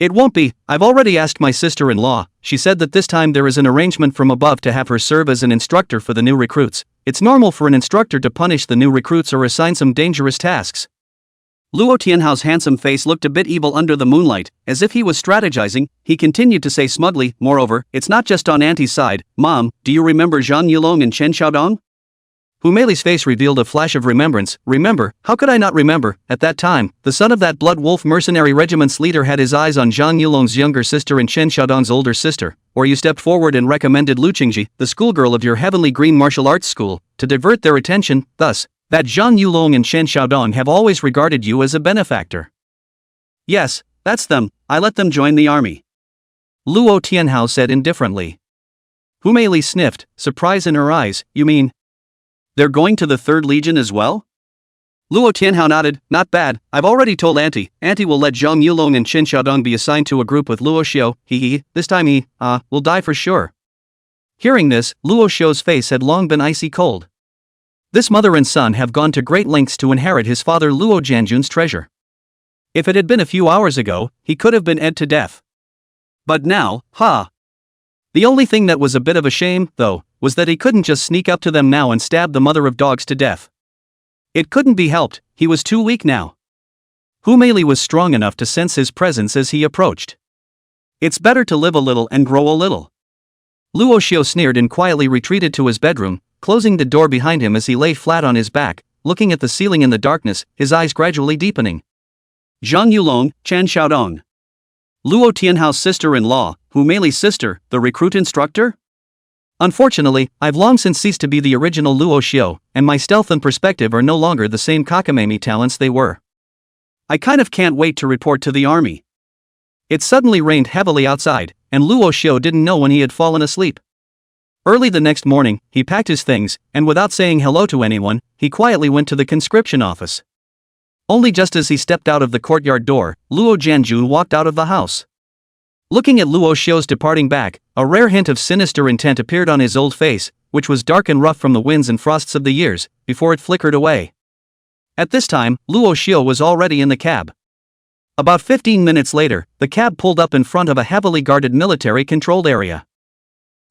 It won't be, I've already asked my sister-in-law. She said that this time there is an arrangement from above to have her serve as an instructor for the new recruits. It's normal for an instructor to punish the new recruits or assign some dangerous tasks. Luo Tianhao's handsome face looked a bit evil under the moonlight, as if he was strategizing. He continued to say smugly, moreover, it's not just on Auntie's side. Mom, do you remember Zhang Yulong and Chen Xiaodong? Hu Meili's face revealed a flash of remembrance. Remember? How could I not remember? At that time, the son of that blood wolf mercenary regiment's leader had his eyes on Zhang Yulong's younger sister and Chen Xiaodong's older sister, or you stepped forward and recommended Lu Qingci, the schoolgirl of your heavenly green martial arts school, to divert their attention. Thus, that Zhang Yulong and Chen Xiaodong have always regarded you as a benefactor. Yes, that's them. I let them join the army. Luo Tianhao said indifferently. Hu Meili sniffed, surprise in her eyes. You mean they're going to the 3rd Legion as well? Luo Tianhao nodded. Not bad. I've already told Auntie. Auntie will let Zhang Yulong and Chen Xiaodong be assigned to a group with Luo Xiu. This time he will die for sure. Hearing this, Luo Xiu's face had long been icy cold. This mother and son have gone to great lengths to inherit his father Luo Jianjun's treasure. If it had been a few hours ago, he could have been ed to death. But now, The only thing that was a bit of a shame, though, was that he couldn't just sneak up to them now and stab the mother of dogs to death. It couldn't be helped, he was too weak now. Hu Meili was strong enough to sense his presence as he approached. It's better to live a little and grow a little. Luo Xiu sneered and quietly retreated to his bedroom, closing the door behind him as he lay flat on his back, looking at the ceiling in the darkness, his eyes gradually deepening. Zhang Yulong, Chen Xiaodong. Luo Tianhao's sister-in-law, Hu Meili's sister, the recruit instructor? Unfortunately, I've long since ceased to be the original Luo Xiu, and my stealth and perspective are no longer the same cockamamie talents they were. I kind of can't wait to report to the army. It suddenly rained heavily outside, and Luo Xiu didn't know when he had fallen asleep. Early the next morning, he packed his things, and without saying hello to anyone, he quietly went to the conscription office. Only just as he stepped out of the courtyard door, Luo Jianjun walked out of the house. Looking at Luo Xiu's departing back, a rare hint of sinister intent appeared on his old face, which was dark and rough from the winds and frosts of the years, before it flickered away. At this time, Luo Xiu was already in the cab. About 15 minutes later, the cab pulled up in front of a heavily guarded military-controlled area.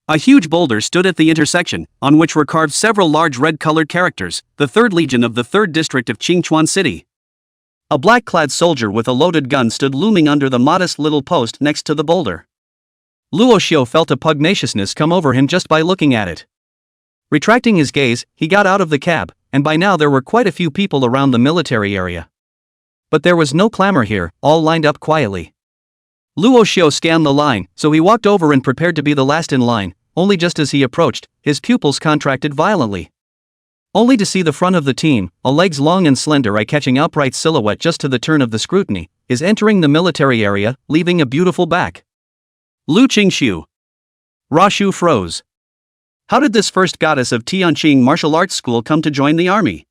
A huge boulder stood at the intersection, on which were carved several large red-colored characters, the 3rd Legion of the 3rd District of Qingchuan City. A black-clad soldier with a loaded gun stood looming under the modest little post next to the boulder. Luo Xiu felt a pugnaciousness come over him just by looking at it. Retracting his gaze, he got out of the cab, and by now there were quite a few people around the military area. But there was no clamor here, all lined up quietly. Luo Xiu scanned the line, so he walked over and prepared to be the last in line. Only just as he approached, his pupils contracted violently. Only to see the front of the team, a legs long and slender eye-catching upright silhouette just to the turn of the scrutiny, is entering the military area, leaving a beautiful back. Lu Qingci. Rashu froze. How did this first goddess of Tianqing martial arts school come to join the army?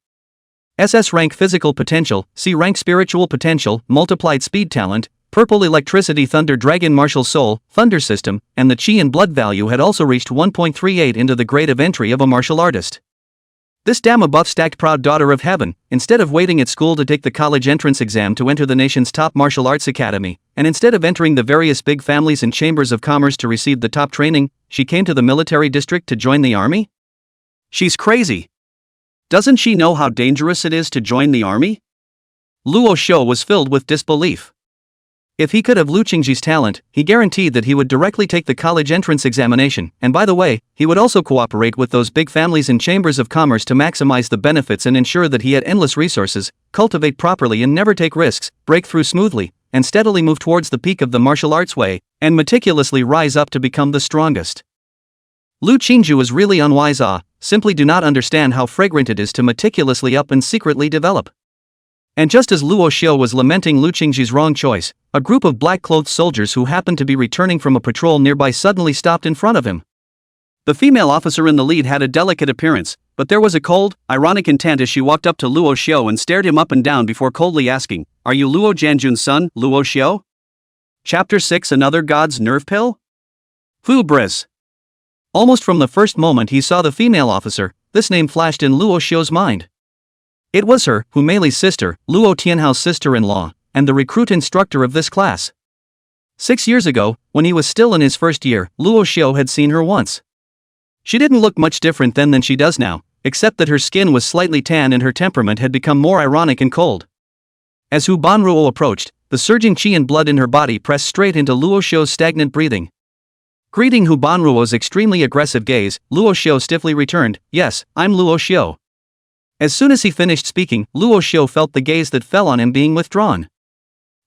SS rank physical potential, C rank spiritual potential, multiplied speed talent, purple electricity thunder dragon martial soul, thunder system, and the chi and blood value had also reached 1.38 into the grade of entry of a martial artist. This damn above stacked proud daughter of heaven, instead of waiting at school to take the college entrance exam to enter the nation's top martial arts academy, and instead of entering the various big families and chambers of commerce to receive the top training, she came to the military district to join the army? She's crazy. Doesn't she know how dangerous it is to join the army? Luo Xiu was filled with disbelief. If he could have Lu Qingci's talent, he guaranteed that he would directly take the college entrance examination, and by the way, he would also cooperate with those big families and chambers of commerce to maximize the benefits and ensure that he had endless resources, cultivate properly and never take risks, break through smoothly, and steadily move towards the peak of the martial arts way, and meticulously rise up to become the strongest. Lu Qingci was really unwise. Simply do not understand how fragrant it is to meticulously up and secretly develop. And just as Luo Xiu was lamenting Lu Qingci's wrong choice, a group of black-clothed soldiers who happened to be returning from a patrol nearby suddenly stopped in front of him. The female officer in the lead had a delicate appearance, but there was a cold, ironic intent as she walked up to Luo Xiu and stared him up and down before coldly asking, "Are you Luo Jianjun's son, Luo Xiu?" Chapter 6 Another God's Nerve Pill? Hubris. Almost from the first moment he saw the female officer, this name flashed in Luo Xiu's mind. It was her, Hu Mei's sister, Luo Tianhao's sister-in-law, and the recruit instructor of this class. 6 years ago, when he was still in his first year, Luo Xiu had seen her once. She didn't look much different then than she does now, except that her skin was slightly tan and her temperament had become more ironic and cold. As Hu Banruo approached, the surging qi and blood in her body pressed straight into Luo Xiu's stagnant breathing. Greeting Hu Banruo's extremely aggressive gaze, Luo Xiu stiffly returned, "Yes, I'm Luo Xiu." As soon as he finished speaking, Luo Xiu felt the gaze that fell on him being withdrawn.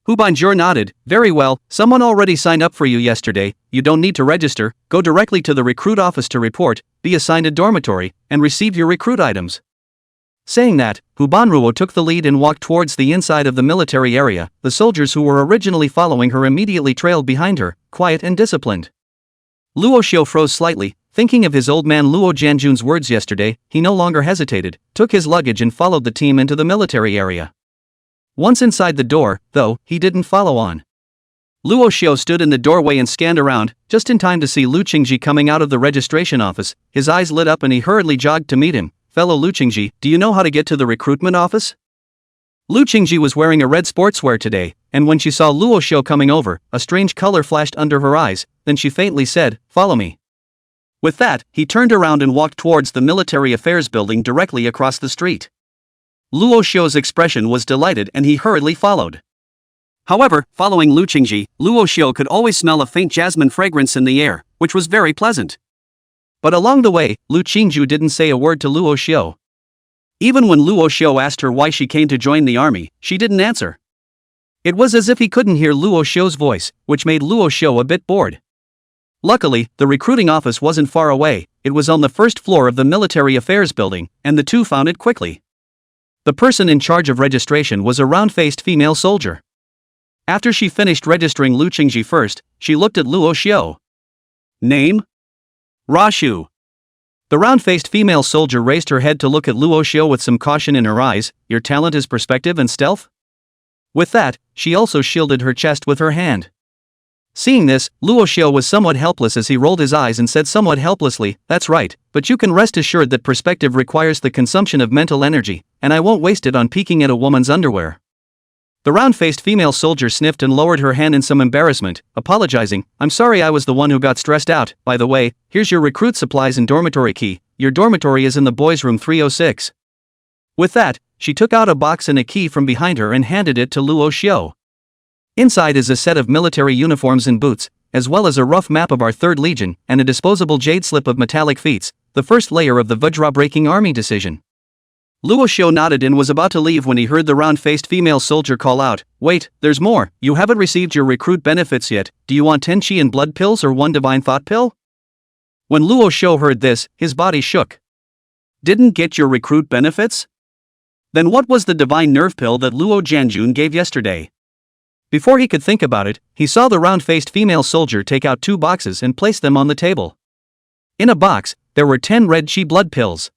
Hu Banjur nodded, "Very well, someone already signed up for you yesterday, you don't need to register, go directly to the recruit office to report, be assigned a dormitory, and receive your recruit items." Saying that, Hu Banruo took the lead and walked towards the inside of the military area. The soldiers who were originally following her immediately trailed behind her, quiet and disciplined. Luo Xiu froze slightly, thinking of his old man Luo Jianjun's words yesterday. He no longer hesitated, took his luggage and followed the team into the military area. Once inside the door, though, he didn't follow on. Luo Xiu stood in the doorway and scanned around, just in time to see Lu Qingci coming out of the registration office. His eyes lit up and he hurriedly jogged to meet him. "Fellow Lu Qingci, do you know how to get to the recruitment office?" Lu Qingci was wearing a red sportswear today, and when she saw Luo Xiu coming over, a strange color flashed under her eyes, then she faintly said, "Follow me." With that, he turned around and walked towards the military affairs building directly across the street. Luo Xiu's expression was delighted and he hurriedly followed. However, following Lu Qingci, Luo Xiu could always smell a faint jasmine fragrance in the air, which was very pleasant. But along the way, Lu Qingci didn't say a word to Luo Xiu. Even when Luo Xiu asked her why she came to join the army, she didn't answer. It was as if he couldn't hear Luo Xiu's voice, which made Luo Xiu a bit bored. Luckily, the recruiting office wasn't far away, it was on the first floor of the military affairs building, and the two found it quickly. The person in charge of registration was a round-faced female soldier. After she finished registering Lu Qingci first, she looked at Luo Xiu. "Name? Luo Xiu." The round-faced female soldier raised her head to look at Luo Xiu with some caution in her eyes. "Your talent is perspective and stealth?" With that, she also shielded her chest with her hand. Seeing this, Luo Xiu was somewhat helpless as he rolled his eyes and said somewhat helplessly, "That's right, but you can rest assured that perspective requires the consumption of mental energy, and I won't waste it on peeking at a woman's underwear." The round-faced female soldier sniffed and lowered her hand in some embarrassment, apologizing, "I'm sorry I was the one who got stressed out. By the way, here's your recruit supplies and dormitory key. Your dormitory is in the boys' room 306. With that, she took out a box and a key from behind her and handed it to Luo Xiu. Inside is a set of military uniforms and boots, as well as a rough map of our 3rd Legion, and a disposable jade slip of metallic feats, the first layer of the Vajra-breaking army decision. Luo Xiu nodded and was about to leave when he heard the round-faced female soldier call out, "Wait, there's more, you haven't received your recruit benefits yet. Do you want 10 qi and blood pills or 1 divine thought pill?" When Luo Xiu heard this, his body shook. "Didn't get your recruit benefits? Then what was the divine nerve pill that Luo Jianjun gave yesterday?" Before he could think about it, he saw the round-faced female soldier take out 2 boxes and place them on the table. In a box, there were 10 red qi blood pills.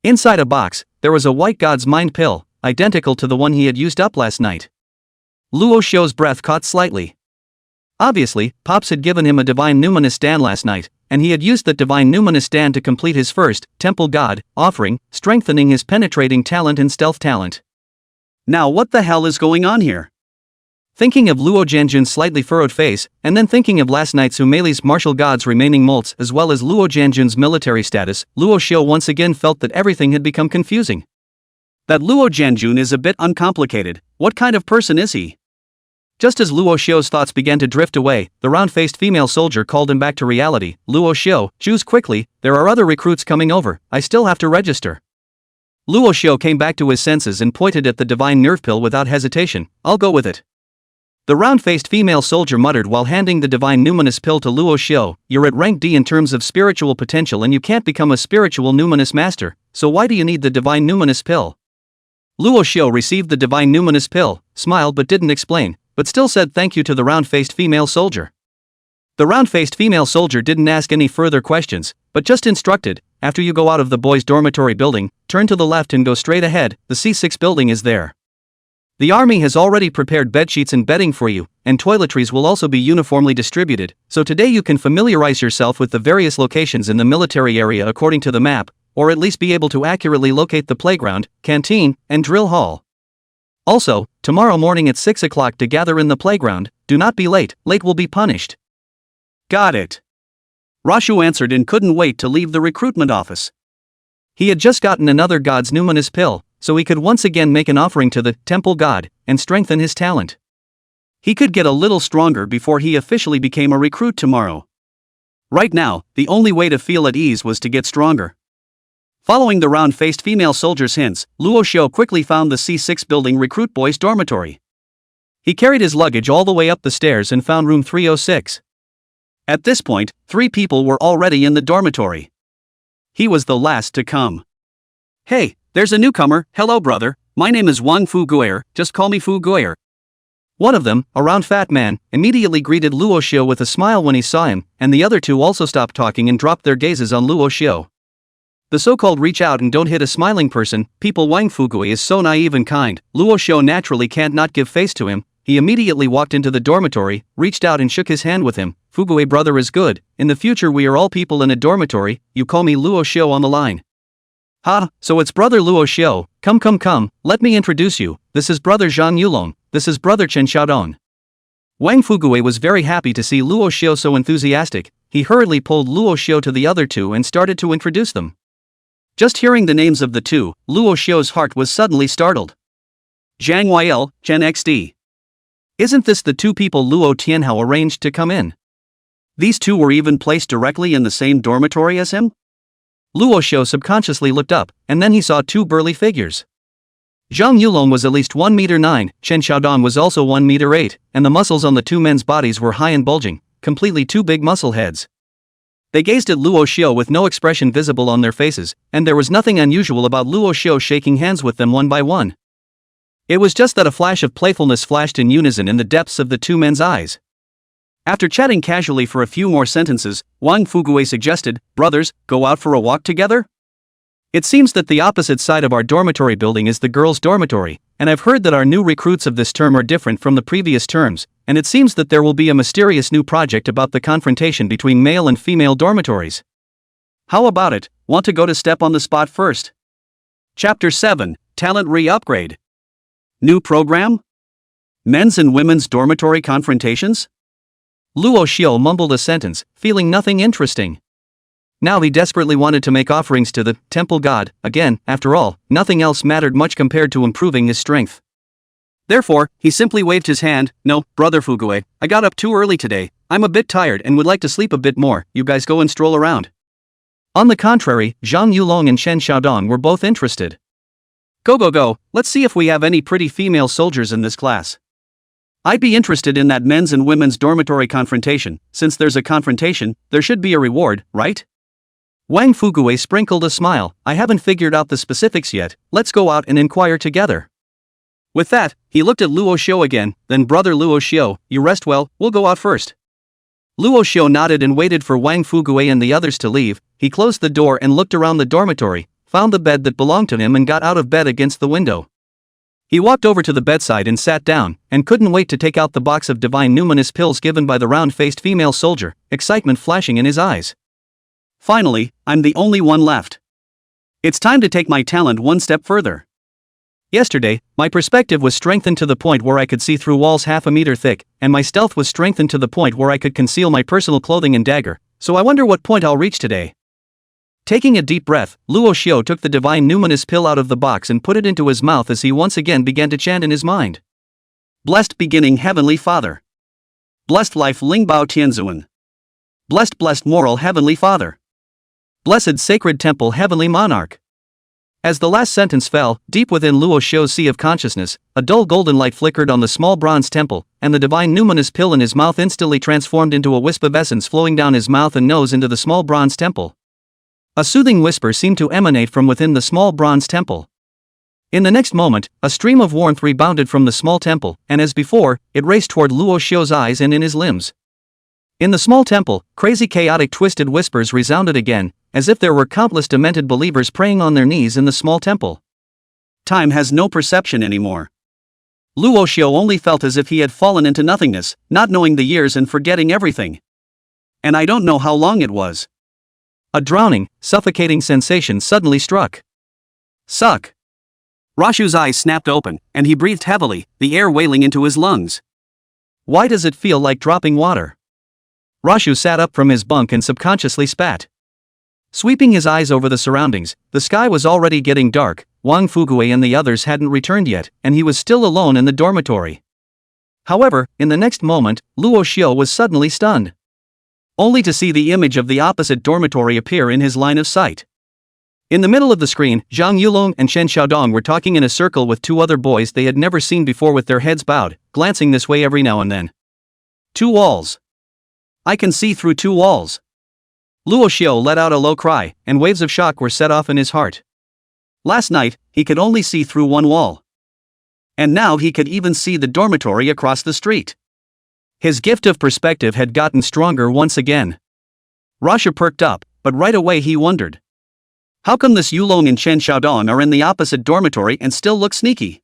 Inside a box, there was a white god's mind pill, identical to the one he had used up last night. Luo Xiu's breath caught slightly. Obviously, Pops had given him a divine numinous dan last night, and he had used that divine numinous dan to complete his first temple god offering, strengthening his penetrating talent and stealth talent. Now what the hell is going on here? Thinking of Luo Jianjun's slightly furrowed face, and then thinking of last night's Hu Mei's martial god's remaining molts as well as Luo Jianjun's military status, Luo Xiu once again felt that everything had become confusing. That Luo Jianjun is a bit uncomplicated. What kind of person is he? Just as Luo Xiu's thoughts began to drift away, the round-faced female soldier called him back to reality. "Luo Xiu, choose quickly, there are other recruits coming over, I still have to register." Luo Xiu came back to his senses and pointed at the divine nerve pill without hesitation. "I'll go with it." The round-faced female soldier muttered while handing the divine numinous pill to Luo Xiu. "You're at rank D in terms of spiritual potential and you can't become a spiritual numinous master, so why do you need the divine numinous pill?" Luo Xiu received the divine numinous pill, smiled but didn't explain, but still said thank you to the round-faced female soldier. The round-faced female soldier didn't ask any further questions, but just instructed, "After you go out of the boys' dormitory building, turn to the left and go straight ahead, the C6 building is there. The army has already prepared bedsheets and bedding for you, and toiletries will also be uniformly distributed, so today you can familiarize yourself with the various locations in the military area according to the map, or at least be able to accurately locate the playground, canteen, and drill hall. Also, tomorrow morning at 6 o'clock to gather in the playground. Do not be late, late will be punished. Got it. Luo Xiu answered and couldn't wait to leave the recruitment office. He had just gotten another god's numinous pill, so he could once again make an offering to the temple god and strengthen his talent. He could get a little stronger before he officially became a recruit tomorrow. Right now, the only way to feel at ease was to get stronger. Following the round-faced female soldier's hints, Luo Xiu quickly found the C6 building recruit boys' dormitory. He carried his luggage all the way up the stairs and found room 306. At this point, 3 people were already in the dormitory. He was the last to come. Hey, there's a newcomer. Hello brother, my name is Wang Fu Guier, just call me Fu Guier. One of them, a round fat man, immediately greeted Luo Xiu with a smile when he saw him, and the other 2 also stopped talking and dropped their gazes on Luo Xiu. The so-called reach out and don't hit a smiling person, people. Wang Fugui is so naive and kind, Luo Xiu naturally can't not give face to him. He immediately walked into the dormitory, reached out and shook his hand with him. Fugui brother is good, in the future we are all people in a dormitory, you call me Luo Xiu on the line. Ha, so it's brother Luo Xiu, come, let me introduce you, this is brother Zhang Yulong, this is brother Chen Xiaodong. Wang Fugui was very happy to see Luo Xiu so enthusiastic. He hurriedly pulled Luo Xiu to the other 2 and started to introduce them. Just hearing the names of the 2, Luo Xiu's heart was suddenly startled. Zhang Yl, Chen XD. Isn't this the 2 people Luo Tianhao arranged to come in? These 2 were even placed directly in the same dormitory as him? Luo Xiu subconsciously looked up, and then he saw 2 burly figures. Zhang Yulong was at least 1 meter 9, Chen Xiaodong was also 1 meter 8, and the muscles on the 2 men's bodies were high and bulging, completely 2 big muscle heads. They gazed at Luo Xiu with no expression visible on their faces, and there was nothing unusual about Luo Xiu shaking hands with them one by one. It was just that a flash of playfulness flashed in unison in the depths of the 2 men's eyes. After chatting casually for a few more sentences, Wang Fugui suggested, brothers, go out for a walk together? It seems that the opposite side of our dormitory building is the girls' dormitory, and I've heard that our new recruits of this term are different from the previous terms, and it seems that there will be a mysterious new project about the confrontation between male and female dormitories. How about it, want to go to step on the spot first? Chapter 7, Talent Re-Upgrade. New program? Men's and women's dormitory confrontations? Luo Xiu mumbled a sentence, feeling nothing interesting. Now he desperately wanted to make offerings to the temple god. Again, after all, nothing else mattered much compared to improving his strength. Therefore, he simply waved his hand. No, brother Fugui, I got up too early today, I'm a bit tired and would like to sleep a bit more, you guys go and stroll around. On the contrary, Zhang Yulong and Chen Xiaodong were both interested. Go, let's see if we have any pretty female soldiers in this class. I'd be interested in that men's and women's dormitory confrontation. Since there's a confrontation, there should be a reward, right? Wang Fugui sprinkled a smile. I haven't figured out the specifics yet, let's go out and inquire together. With that, he looked at Luo Xiu again, then brother Luo Xiu, you rest well, we'll go out first. Luo Xiu nodded and waited for Wang Fugui and the others to leave. He closed the door and looked around the dormitory, found the bed that belonged to him and got out of bed against the window. He walked over to the bedside and sat down, and couldn't wait to take out the box of divine numinous pills given by the round-faced female soldier, excitement flashing in his eyes. Finally, I'm the only one left. It's time to take my talent one step further. Yesterday, my perspective was strengthened to the point where I could see through walls half a meter thick, and my stealth was strengthened to the point where I could conceal my personal clothing and dagger, so I wonder what point I'll reach today. Taking a deep breath, Luo Xiu took the divine numinous pill out of the box and put it into his mouth as he once again began to chant in his mind. Blessed beginning Heavenly Father. Blessed life Lingbao Tianzuan. Blessed moral Heavenly Father. Blessed sacred temple Heavenly Monarch. As the last sentence fell, deep within Luo Xiu's sea of consciousness, a dull golden light flickered on the small bronze temple, and the divine numinous pill in his mouth instantly transformed into a wisp of essence flowing down his mouth and nose into the small bronze temple. A soothing whisper seemed to emanate from within the small bronze temple. In the next moment, a stream of warmth rebounded from the small temple, and as before, it raced toward Luo Xiu's eyes and in his limbs. In the small temple, crazy chaotic twisted whispers resounded again, as if there were countless demented believers praying on their knees in the small temple. Time has no perception anymore. Luo Xiu only felt as if he had fallen into nothingness, not knowing the years and forgetting everything. And I don't know how long it was. A drowning, suffocating sensation suddenly struck. Suck. Luo Xiu's eyes snapped open, and he breathed heavily, the air wailing into his lungs. Why does it feel like dropping water? Luo Xiu sat up from his bunk and subconsciously spat. Sweeping his eyes over the surroundings, the sky was already getting dark, Wang Fugui and the others hadn't returned yet, and he was still alone in the dormitory. However, in the next moment, Luo Xiu was suddenly stunned. Only to see the image of the opposite dormitory appear in his line of sight. In the middle of the screen, Zhang Yulong and Shen Xiaodong were talking in a circle with two other boys they had never seen before with their heads bowed, glancing this way every now and then. Two walls. I can see through two walls. Luo Xiu let out a low cry, and waves of shock were set off in his heart. Last night, he could only see through one wall. And now he could even see the dormitory across the street. His gift of perspective had gotten stronger once again. Luo Xiu perked up, but right away he wondered. How come this Yulong and Shen Xiaodong are in the opposite dormitory and still look sneaky?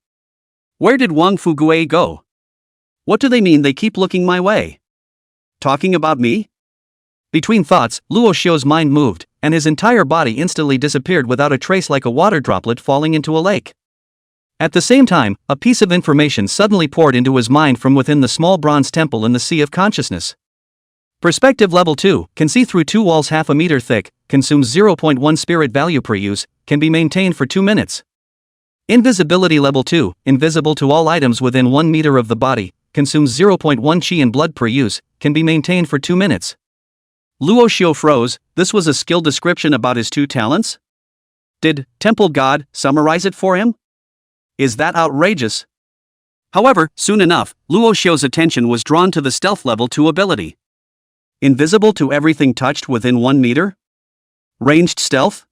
Where did Wang Fugui go? What do they mean they keep looking my way? Talking about me? Between thoughts, Luo Xiu's mind moved, and his entire body instantly disappeared without a trace like a water droplet falling into a lake. At the same time, a piece of information suddenly poured into his mind from within the small bronze temple in the sea of consciousness. Perspective level 2, can see through two walls half a meter thick, consumes 0.1 spirit value per use, can be maintained for 2 minutes. Invisibility level 2, invisible to all items within 1 meter of the body, consumes 0.1 qi in blood per use, can be maintained for 2 minutes. Luo Xiu froze. This was a skill description about his two talents? Did Temple God summarize it for him? Is that outrageous? However, soon enough, Luo Xiu's attention was drawn to the stealth level 2 ability. Invisible to everything touched within 1 meter? Ranged stealth?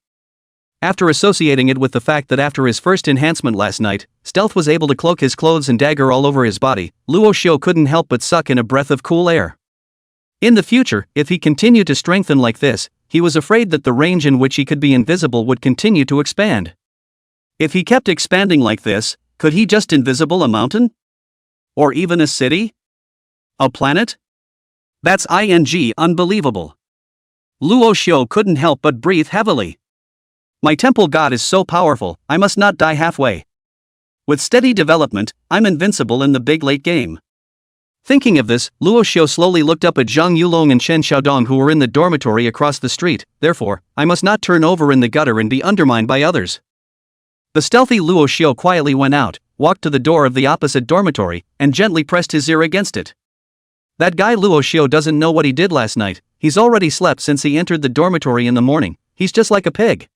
After associating it with the fact that after his first enhancement last night, stealth was able to cloak his clothes and dagger all over his body, Luo Xiu couldn't help but suck in a breath of cool air. In the future, if he continued to strengthen like this, he was afraid that the range in which he could be invisible would continue to expand. If he kept expanding like this, could he just invisible a mountain? Or even a city? A planet? That's unbelievable. Luo Xiu couldn't help but breathe heavily. My temple god is so powerful, I must not die halfway. With steady development, I'm invincible in the big late game. Thinking of this, Luo Xiu slowly looked up at Zhang Yulong and Shen Xiaodong who were in the dormitory across the street. Therefore, I must not turn over in the gutter and be undermined by others. The stealthy Luo Xiu quietly went out, walked to the door of the opposite dormitory, and gently pressed his ear against it. That guy Luo Xiu doesn't know what he did last night. He's already slept since he entered the dormitory in the morning. He's just like a pig.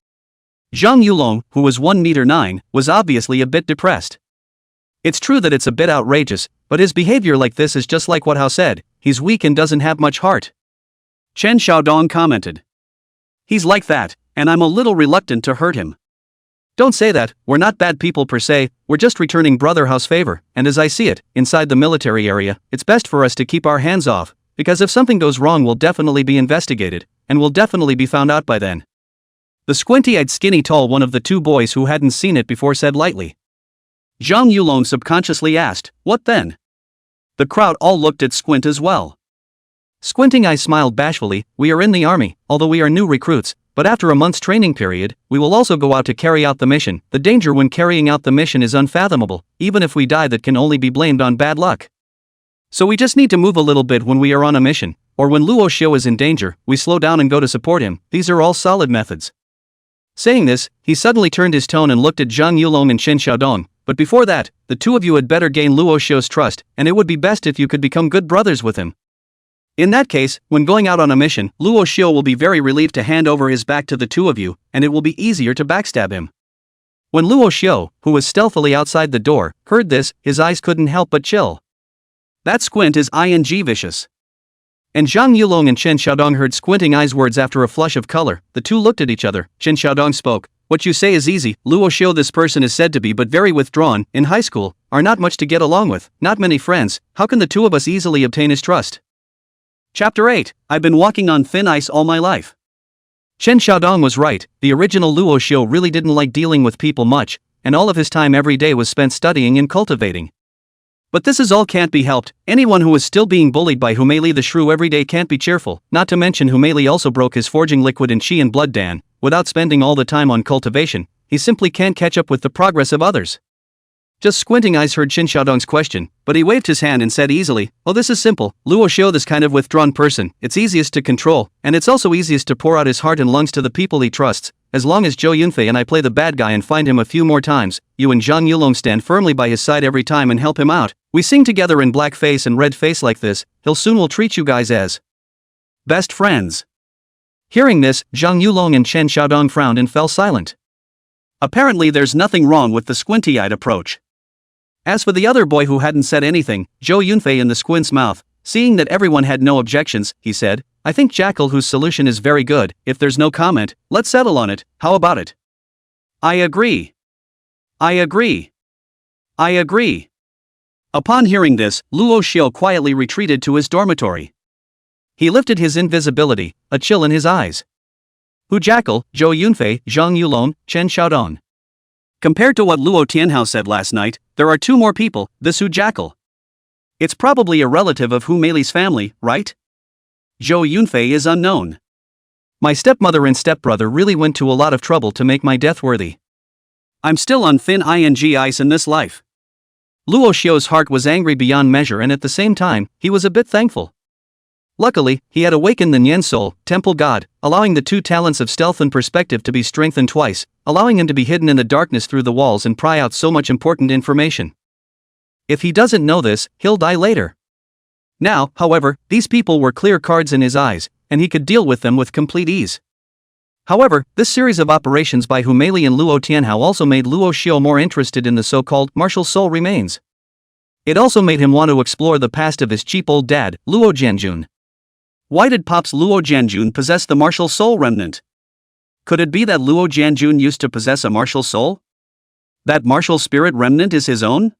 Zhang Yulong, who was 1 meter 9, was obviously a bit depressed. It's true that it's a bit outrageous, but his behavior like this is just like what Hao said, he's weak and doesn't have much heart. Chen Xiaodong commented. He's like that, and I'm a little reluctant to hurt him. Don't say that, we're not bad people per se, we're just returning Brother Hao's favor, and as I see it, inside the military area, it's best for us to keep our hands off, because if something goes wrong we'll definitely be investigated, and we'll definitely be found out by then. The squinty-eyed skinny tall one of the two boys who hadn't seen it before said lightly. Zhang Yulong subconsciously asked, what then? The crowd all looked at Squint as well. Squinting eyes smiled bashfully, we are in the army, although we are new recruits, but after a month's training period, we will also go out to carry out the mission. The danger when carrying out the mission is unfathomable, even if we die that can only be blamed on bad luck. So we just need to move a little bit when we are on a mission, or when Luo Xiu is in danger, we slow down and go to support him. These are all solid methods. Saying this, he suddenly turned his tone and looked at Zhang Yulong and Shen Xiaodong, but before that, the two of you had better gain Luo Xiu's trust, and it would be best if you could become good brothers with him. In that case, when going out on a mission, Luo Xiu will be very relieved to hand over his back to the two of you, and it will be easier to backstab him. When Luo Xiu, who was stealthily outside the door, heard this, his eyes couldn't help but chill. That squint is vicious. And Zhang Yulong and Shen Xiaodong heard Squinting Eyes' words after a flush of color. The two looked at each other. Shen Xiaodong spoke. What you say is easy, Luo Xiu. This person is said to be but very withdrawn, in high school, are not much to get along with, not many friends. How can the two of us easily obtain his trust? Chapter 8, I've been walking on thin ice all my life. Shen Xiaodong was right, the original Luo Xiu really didn't like dealing with people much, and all of his time every day was spent studying and cultivating. But this is all can't be helped. Anyone who is still being bullied by Humeli the shrew every day can't be cheerful, not to mention Humeli also broke his forging liquid in chi and blood Dan, without spending all the time on cultivation, he simply can't catch up with the progress of others. Just squinting eyes heard Qin Xiaodong's question, but he waved his hand and said easily, "Oh, this is simple. Luo Xiu, this kind of withdrawn person, it's easiest to control, and it's also easiest to pour out his heart and lungs to the people he trusts. As long as Zhou Yunfei and I play the bad guy and find him a few more times, you and Zhang Yulong stand firmly by his side every time and help him out. We sing together in black face and red face like this, he'll soon will treat you guys as best friends." Hearing this, Zhang Yulong and Chen Xiaodong frowned and fell silent. Apparently there's nothing wrong with the squinty-eyed approach. As for the other boy who hadn't said anything, Zhou Yunfei in the squint's mouth, seeing that everyone had no objections, he said, "I think Jackal whose solution is very good. If there's no comment, let's settle on it. How about it?" "I agree. I agree. I agree." Upon hearing this, Luo Xiu quietly retreated to his dormitory. He lifted his invisibility, a chill in his eyes. Hu Jackal, Zhou Yunfei, Zhang Yulong, Chen Xiaodong. Compared to what Luo Tianhao said last night, there are two more people, this Hu Jackal. It's probably a relative of Hu Meili's family, right? Zhou Yunfei is unknown. My stepmother and stepbrother really went to a lot of trouble to make my death worthy. I'm still on thin ice in this life. Luo Xiu's heart was angry beyond measure and at the same time, he was a bit thankful. Luckily, he had awakened the Nian soul, temple god, allowing the two talents of stealth and perspective to be strengthened twice, allowing him to be hidden in the darkness through the walls and pry out so much important information. If he doesn't know this, he'll die later. Now, however, these people were clear cards in his eyes, and he could deal with them with complete ease. However, this series of operations by Humeli and Luo Tianhao also made Luo Xiu more interested in the so-called martial soul remains. It also made him want to explore the past of his cheap old dad, Luo Jianjun. Why did Pop's Luo Jianjun possess the martial soul remnant? Could it be that Luo Jianjun used to possess a martial soul? That martial spirit remnant is his own?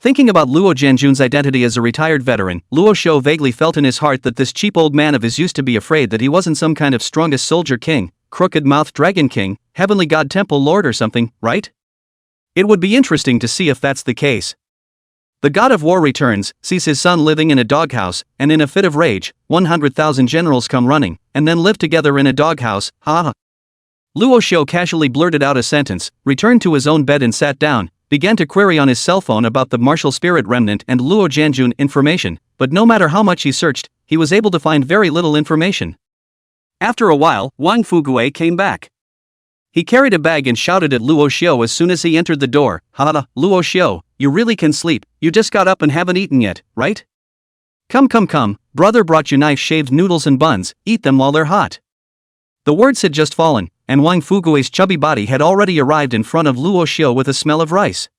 Thinking about Luo Jianjun's identity as a retired veteran, Luo Xiu vaguely felt in his heart that this cheap old man of his used to be afraid that he wasn't some kind of strongest soldier king, crooked-mouthed dragon king, heavenly god temple lord or something, right? It would be interesting to see if that's the case. The god of war returns, sees his son living in a doghouse, and in a fit of rage, 100,000 generals come running, and then live together in a doghouse, ha. Luo Xiu casually blurted out a sentence, returned to his own bed and sat down, began to query on his cell phone about the martial spirit remnant and Luo Jianjun information, but no matter how much he searched, he was able to find very little information. After a while, Wang Fugue came back. He carried a bag and shouted at Luo Xiu as soon as he entered the door, "Ha, Luo Xiu, you really can sleep, you just got up and haven't eaten yet, right? Come, brother brought you knife-shaved noodles and buns, eat them while they're hot." The words had just fallen, and Wang Fugue's chubby body had already arrived in front of Luo Xiu with a smell of rice.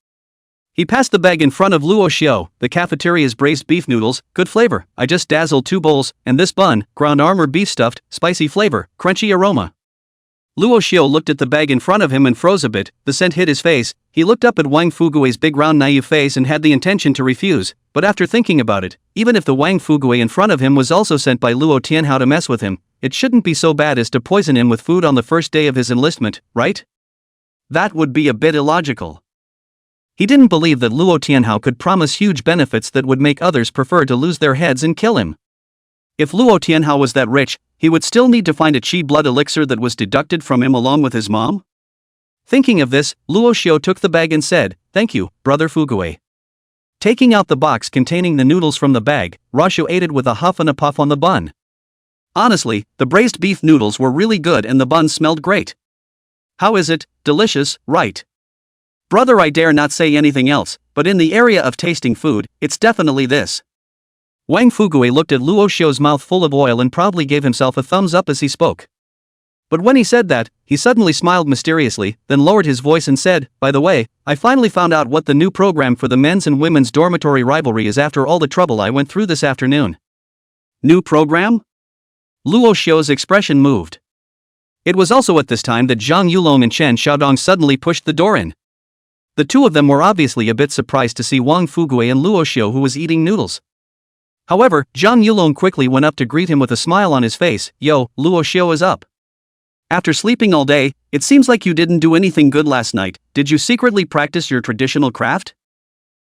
He passed the bag in front of Luo Xiu, "The cafeteria's braised beef noodles, good flavor, I just dazzled 2 bowls, and this bun, ground armor beef stuffed, spicy flavor, crunchy aroma." Luo Xiu looked at the bag in front of him and froze a bit, the scent hit his face, he looked up at Wang Fugue's big round naive face and had the intention to refuse, but after thinking about it, even if the Wang Fugue in front of him was also sent by Luo Tianhao to mess with him, it shouldn't be so bad as to poison him with food on the first day of his enlistment, right? That would be a bit illogical. He didn't believe that Luo Tianhao could promise huge benefits that would make others prefer to lose their heads and kill him. If Luo Tianhao was that rich, he would still need to find a chi blood elixir that was deducted from him along with his mom? Thinking of this, Luo Xiu took the bag and said, "Thank you, brother Fugue." Taking out the box containing the noodles from the bag, Rashu ate it with a huff and a puff on the bun. Honestly, the braised beef noodles were really good and the bun smelled great. How is it? Delicious, right? Brother, I dare not say anything else, but in the area of tasting food, it's definitely this. Wang Fugue looked at Luo Xiu's mouth full of oil and proudly gave himself a thumbs up as he spoke. But when he said that, he suddenly smiled mysteriously, then lowered his voice and said, "By the way, I finally found out what the new program for the men's and women's dormitory rivalry is after all the trouble I went through this afternoon." New program? Luo Xiu's expression moved. It was also at this time that Zhang Yulong and Chen Xiaodong suddenly pushed the door in. The two of them were obviously a bit surprised to see Wang Fugue and Luo Xiu, who was eating noodles. However, Zhang Yulong quickly went up to greet him with a smile on his face. "Yo, Luo Xiu is up. After sleeping all day, it seems like you didn't do anything good last night. Did you secretly practice your traditional craft?"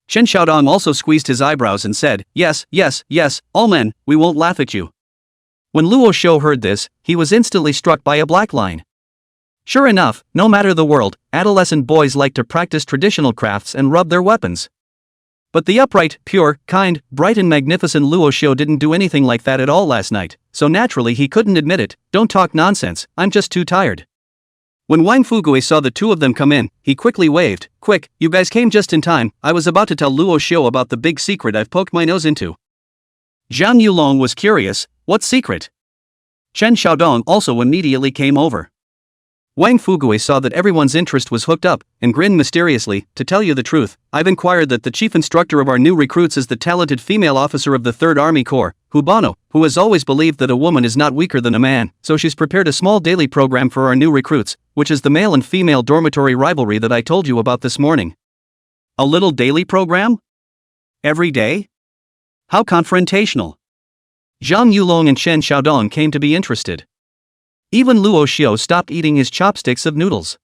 Chen Xiaodong also squeezed his eyebrows and said, yes, yes, yes, all men, we won't laugh at you. When Luo Xiu heard this, he was instantly struck by a black line. Sure enough, no matter the world, adolescent boys like to practice traditional crafts and rub their weapons. But the upright, pure, kind, bright and magnificent Luo Xiu didn't do anything like that at all last night, so naturally he couldn't admit it. Don't talk nonsense, I'm just too tired. When Wang Fugui saw the two of them come in, he quickly waved, quick, you guys came just in time, I was about to tell Luo Xiu about the big secret I've poked my nose into. Zhang Yulong was curious, what secret? Chen Xiaodong also immediately came over. Wang Fugui saw that everyone's interest was hooked up, and grinned mysteriously, to tell you the truth, I've inquired that the chief instructor of our new recruits is the talented female officer of the 3rd Army Corps, Hubano, who has always believed that a woman is not weaker than a man, so she's prepared a small daily program for our new recruits, which is the male and female dormitory rivalry that I told you about this morning. A little daily program? Every day? How confrontational. Zhang Yulong and Chen Xiaodong came to be interested. Even Luo Xiu stopped eating his chopsticks of noodles.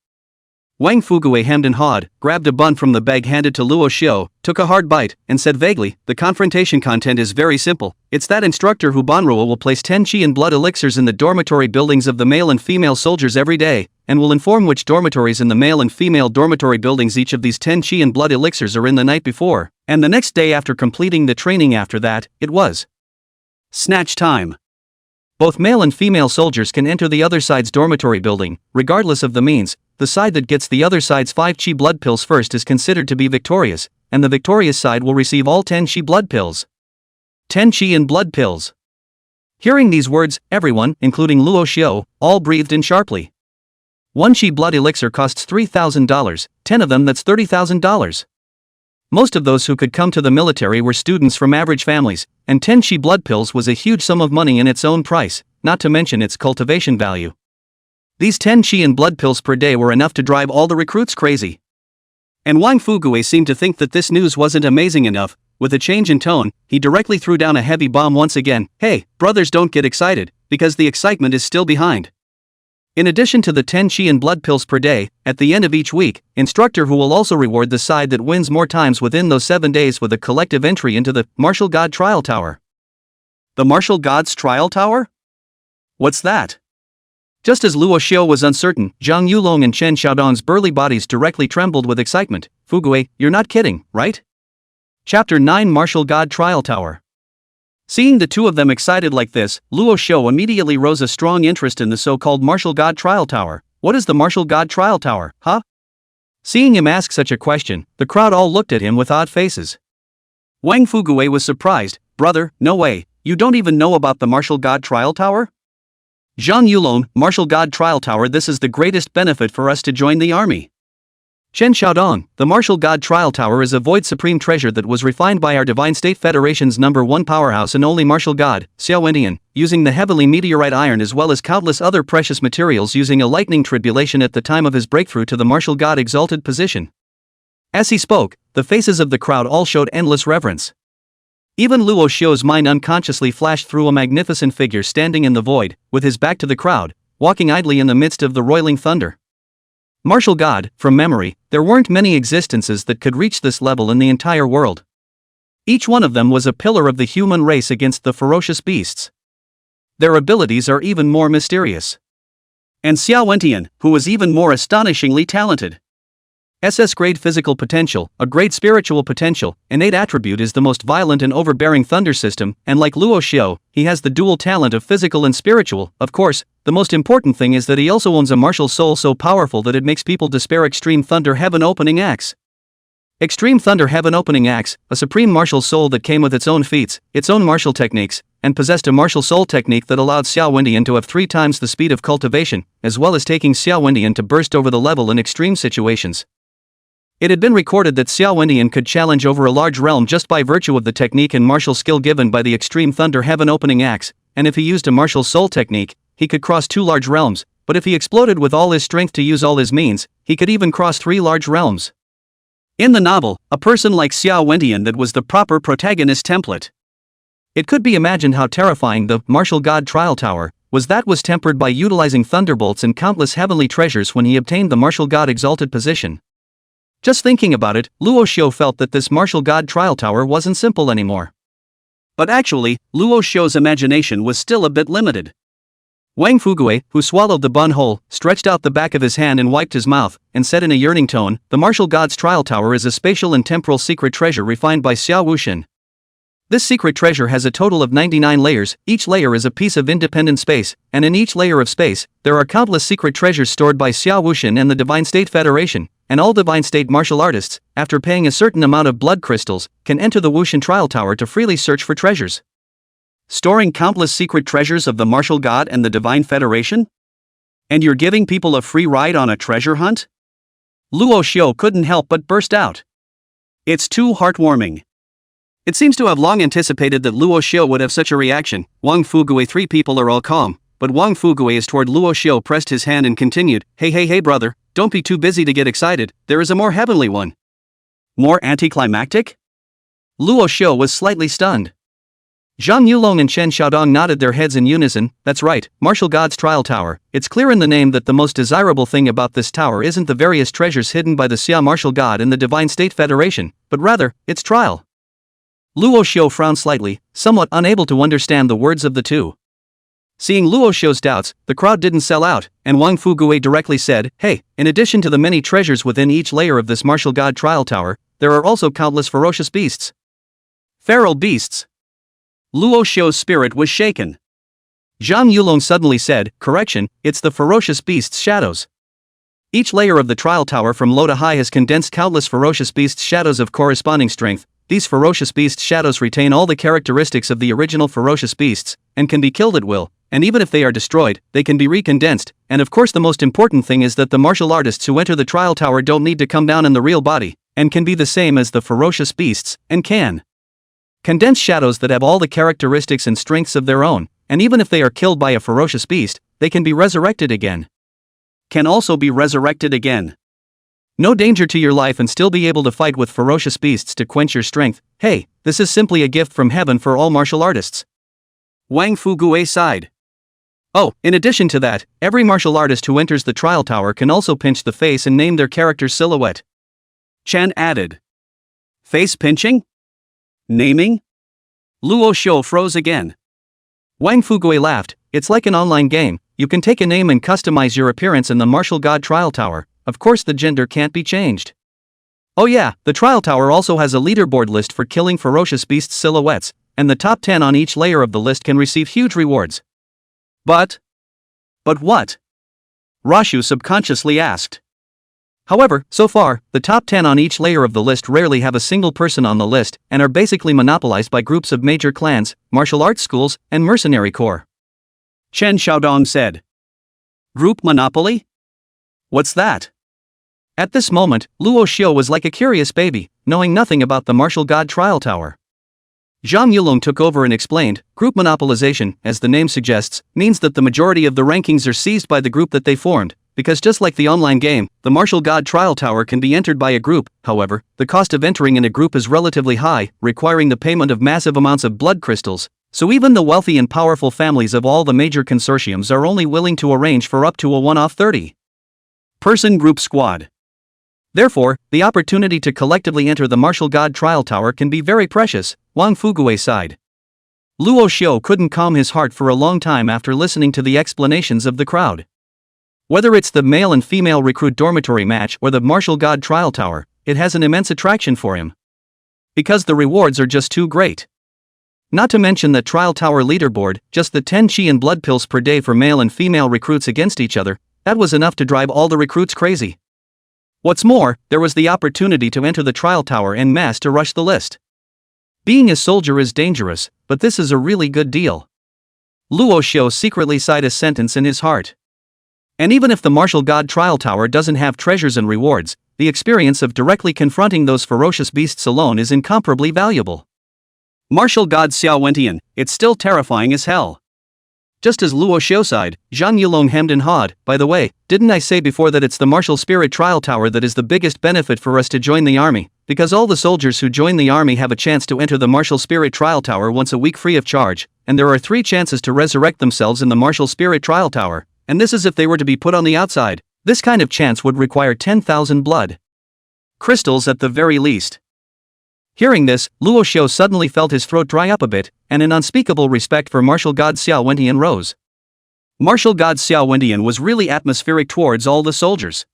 Wang Fugui hemmed and hawed, grabbed a bun from the bag handed to Luo Xiu, took a hard bite, and said vaguely, the confrontation content is very simple, it's that instructor Hubanruo will place 10 qi and blood elixirs in the dormitory buildings of the male and female soldiers every day, and will inform which dormitories in the male and female dormitory buildings each of these 10 qi and blood elixirs are in the night before, and the next day after completing the training. After that, it was snatch time. Both male and female soldiers can enter the other side's dormitory building, regardless of the means. The side that gets the other side's 5 qi blood pills first is considered to be victorious, and the victorious side will receive all 10 qi blood pills. 10 qi and blood pills. Hearing these words, everyone, including Luo Xiu, all breathed in sharply. 1 qi blood elixir costs $3,000, 10 of them that's $30,000. Most of those who could come to the military were students from average families, and 10 qi blood pills was a huge sum of money in its own price, not to mention its cultivation value. These 10 qi and blood pills per day were enough to drive all the recruits crazy. And Wang Fugui seemed to think that this news wasn't amazing enough. With a change in tone, he directly threw down a heavy bomb once again. Hey, brothers, don't get excited, because the excitement is still behind. In addition to the 10 qi and blood pills per day, at the end of each week, instructor who will also reward the side that wins more times within those 7 days with a collective entry into the Martial God Trial Tower. The Martial Gods Trial Tower? What's that? Just as Luo Xiu was uncertain, Zhang Yulong and Chen Xiaodong's burly bodies directly trembled with excitement. Fugui, you're not kidding, right? Chapter 9 Martial God Trial Tower. Seeing the two of them excited like this, Luo Xiu immediately rose a strong interest in the so-called Martial God Trial Tower. What is the Martial God Trial Tower, huh? Seeing him ask such a question, the crowd all looked at him with odd faces. Wang Fugui was surprised. Brother, no way, you don't even know about the Martial God Trial Tower? Zhang Yulong, Martial God Trial Tower, this is the greatest benefit for us to join the army. Chen Xiaodong, the Martial God Trial Tower is a void supreme treasure that was refined by our Divine State Federation's #1 powerhouse and only martial god, Xiao Wendian, using the heavily meteorite iron as well as countless other precious materials using a lightning tribulation at the time of his breakthrough to the martial god exalted position. As he spoke, the faces of the crowd all showed endless reverence. Even Luo Xiu's mind unconsciously flashed through a magnificent figure standing in the void, with his back to the crowd, walking idly in the midst of the roiling thunder. Martial god, from memory, there weren't many existences that could reach this level in the entire world. Each one of them was a pillar of the human race against the ferocious beasts. Their abilities are even more mysterious. And Xiao Wendian, who was even more astonishingly talented. SS-grade physical potential, a great spiritual potential, innate attribute is the most violent and overbearing thunder system, and like Luo Xiu, he has the dual talent of physical and spiritual. Of course, the most important thing is that he also owns a martial soul so powerful that it makes people despair. Extreme Thunder Heaven Opening Axe. Extreme Thunder Heaven Opening Axe, a supreme martial soul that came with its own feats, its own martial techniques, and possessed a martial soul technique that allowed Xiao Wendian to have 3 times the speed of cultivation, as well as taking Xiao Wendian to burst over the level in extreme situations. It had been recorded that Xiao Wendian could challenge over a large realm just by virtue of the technique and martial skill given by the Extreme Thunder Heaven Opening Axe, and if he used a martial soul technique, he could cross 2 large realms, but if he exploded with all his strength to use all his means, he could even cross 3 large realms. In the novel, a person like Xiao Wendian that was the proper protagonist template. It could be imagined how terrifying the Martial God Trial Tower was tempered by utilizing thunderbolts and countless heavenly treasures when he obtained the Martial God Exalted position. Just thinking about it, Luo Xiu felt that this martial god trial tower wasn't simple anymore. But actually, Luo Xiu's imagination was still a bit limited. Wang Fugui, who swallowed the bun whole, stretched out the back of his hand and wiped his mouth, and said in a yearning tone, "The martial god's trial tower is a spatial and temporal secret treasure refined by Xiao Wuxin. This secret treasure has a total of 99 layers, each layer is a piece of independent space, and in each layer of space, there are countless secret treasures stored by Xiao Wuxin and the Divine State Federation, and all Divine State martial artists, after paying a certain amount of blood crystals, can enter the Wuxin trial tower to freely search for treasures." Storing countless secret treasures of the martial god and the Divine Federation? And you're giving people a free ride on a treasure hunt? Luo Xiu couldn't help but burst out. It's too heartwarming. It seems to have long anticipated that Luo Xiu would have such a reaction. Wang Fugui, three people are all calm, but Wang Fugui is toward Luo Xiu pressed his hand and continued, Hey brother, don't be too busy to get excited, there is a more heavenly one. More anticlimactic? Luo Xiu was slightly stunned. Zhang Yulong and Chen Xiaodong nodded their heads in unison. That's right, Martial God's Trial Tower. It's clear in the name that the most desirable thing about this tower isn't the various treasures hidden by the Xia Martial God and the Divine State Federation, but rather, its trial. Luo Xiu frowned slightly, somewhat unable to understand the words of the two. Seeing Luo Xiu's doubts, the crowd didn't sell out, and Wang Fugui directly said, Hey, in addition to the many treasures within each layer of this Martial God Trial Tower, there are also countless ferocious beasts. Feral beasts. Luo Xiu's spirit was shaken. Zhang Yulong suddenly said, Correction, it's the ferocious beasts' shadows. Each layer of the trial tower from low to high has condensed countless ferocious beasts' shadows of corresponding strength. These ferocious beasts' shadows retain all the characteristics of the original ferocious beasts, and can be killed at will, and even if they are destroyed, they can be recondensed, and of course the most important thing is that the martial artists who enter the trial tower don't need to come down in the real body, and can be the same as the ferocious beasts, and can condense shadows that have all the characteristics and strengths of their own, and even if they are killed by a ferocious beast, they can be resurrected again. Can also be resurrected again. No danger to your life and still be able to fight with ferocious beasts to quench your strength. Hey, this is simply a gift from heaven for all martial artists. Wang Fugui sighed. Oh, in addition to that, every martial artist who enters the trial tower can also pinch the face and name their character's silhouette. Chen added. Face pinching? Naming? Luo Xiu froze again. Wang Fugui laughed. It's like an online game, you can take a name and customize your appearance in the Martial God Trial Tower. Of course the gender can't be changed. Oh yeah, the trial tower also has a leaderboard list for killing ferocious beasts' silhouettes, and the top 10 on each layer of the list can receive huge rewards. But what? Rashu subconsciously asked. However, so far, the top 10 on each layer of the list rarely have a single person on the list and are basically monopolized by groups of major clans, martial arts schools, and mercenary corps. Chen Xiaodong said. Group monopoly? What's that? At this moment, Luo Xiu was like a curious baby, knowing nothing about the Martial God Trial Tower. Zhang Yulong took over and explained, group monopolization, as the name suggests, means that the majority of the rankings are seized by the group that they formed, because just like the online game, the Martial God Trial Tower can be entered by a group. However, the cost of entering in a group is relatively high, requiring the payment of massive amounts of blood crystals, so even the wealthy and powerful families of all the major consortiums are only willing to arrange for up to a one-off 30-person group squad. Therefore, the opportunity to collectively enter the Martial God Trial Tower can be very precious. Wang Fugui sighed. Luo Xiu couldn't calm his heart for a long time after listening to the explanations of the crowd. Whether it's the male and female recruit dormitory match or the Martial God Trial Tower, it has an immense attraction for him. Because the rewards are just too great. Not to mention the Trial Tower leaderboard, just the 10 chi and blood pills per day for male and female recruits against each other, that was enough to drive all the recruits crazy. What's more, there was the opportunity to enter the trial tower en masse to rush the list. Being a soldier is dangerous, but this is a really good deal. Luo Xiu secretly sighed a sentence in his heart. And even if the Martial God Trial Tower doesn't have treasures and rewards, the experience of directly confronting those ferocious beasts alone is incomparably valuable. Martial God Xiao Wentian, it's still terrifying as hell. Just as Luo Xiu sighed, Zhang Yulong hemmed and hawed. By the way, didn't I say before that it's the Martial Spirit Trial Tower that is the biggest benefit for us to join the army, because all the soldiers who join the army have a chance to enter the Martial Spirit Trial Tower once a week free of charge, and there are 3 chances to resurrect themselves in the Martial Spirit Trial Tower, and this is if they were to be put on the outside. This kind of chance would require 10,000 blood Crystals at the very least. Hearing this, Luo Xiu suddenly felt his throat dry up a bit, and in unspeakable respect for martial god Xiao Wendian rose. Martial god Xiao Wendian was really atmospheric towards all the soldiers.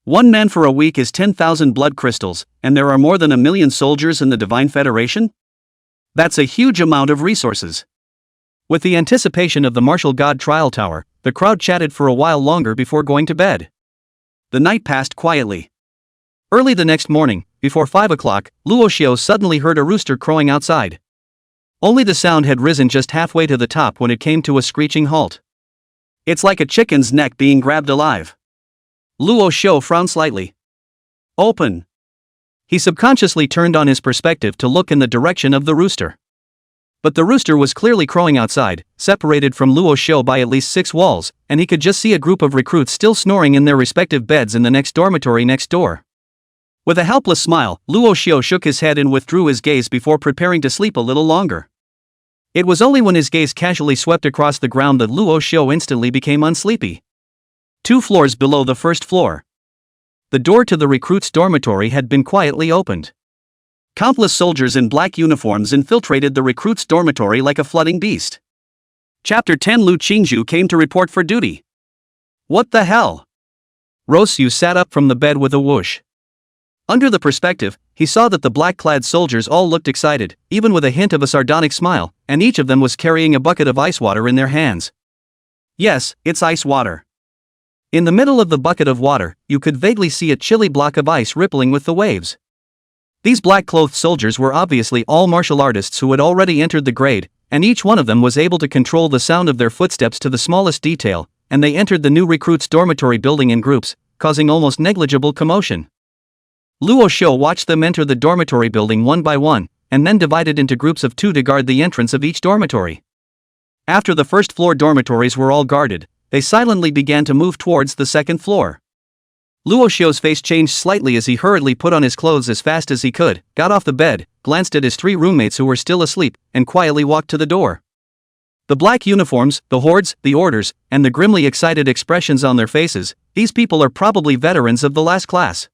1 man for a week is 10,000 blood crystals, and there are more than 1 million soldiers in the Divine Federation? That's a huge amount of resources. With the anticipation of the martial god trial tower, the crowd chatted for a while longer before going to bed. The night passed quietly. Early the next morning, before 5 o'clock, Luo Xiu suddenly heard a rooster crowing outside. Only the sound had risen just halfway to the top when it came to a screeching halt. It's like a chicken's neck being grabbed alive. Luo Xiu frowned slightly. Open. He subconsciously turned on his perspective to look in the direction of the rooster. But the rooster was clearly crowing outside, separated from Luo Xiu by at least 6 walls, and he could just see a group of recruits still snoring in their respective beds in the next dormitory next door. With a helpless smile, Luo Xiu shook his head and withdrew his gaze before preparing to sleep a little longer. It was only when his gaze casually swept across the ground that Luo Xiu instantly became unsleepy. 2 floors below the first floor. The door to the recruits' dormitory had been quietly opened. Countless soldiers in black uniforms infiltrated the recruits' dormitory like a flooding beast. Chapter 10 Lu Qingci came to report for duty. What the hell? Luo Xiu sat up from the bed with a whoosh. Under the perspective, he saw that the black-clad soldiers all looked excited, even with a hint of a sardonic smile, and each of them was carrying a bucket of ice water in their hands. Yes, it's ice water. In the middle of the bucket of water, you could vaguely see a chilly block of ice rippling with the waves. These black-clothed soldiers were obviously all martial artists who had already entered the grade, and each one of them was able to control the sound of their footsteps to the smallest detail, and they entered the new recruits' dormitory building in groups, causing almost negligible commotion. Luo Xiu watched them enter the dormitory building one by one, and then divided into groups of 2 to guard the entrance of each dormitory. After the first floor dormitories were all guarded, they silently began to move towards the second floor. Luo Xiu's face changed slightly as he hurriedly put on his clothes as fast as he could, got off the bed, glanced at his 3 roommates who were still asleep, and quietly walked to the door. The black uniforms, the hordes, the orders, and the grimly excited expressions on their faces, these people are probably veterans of the last class.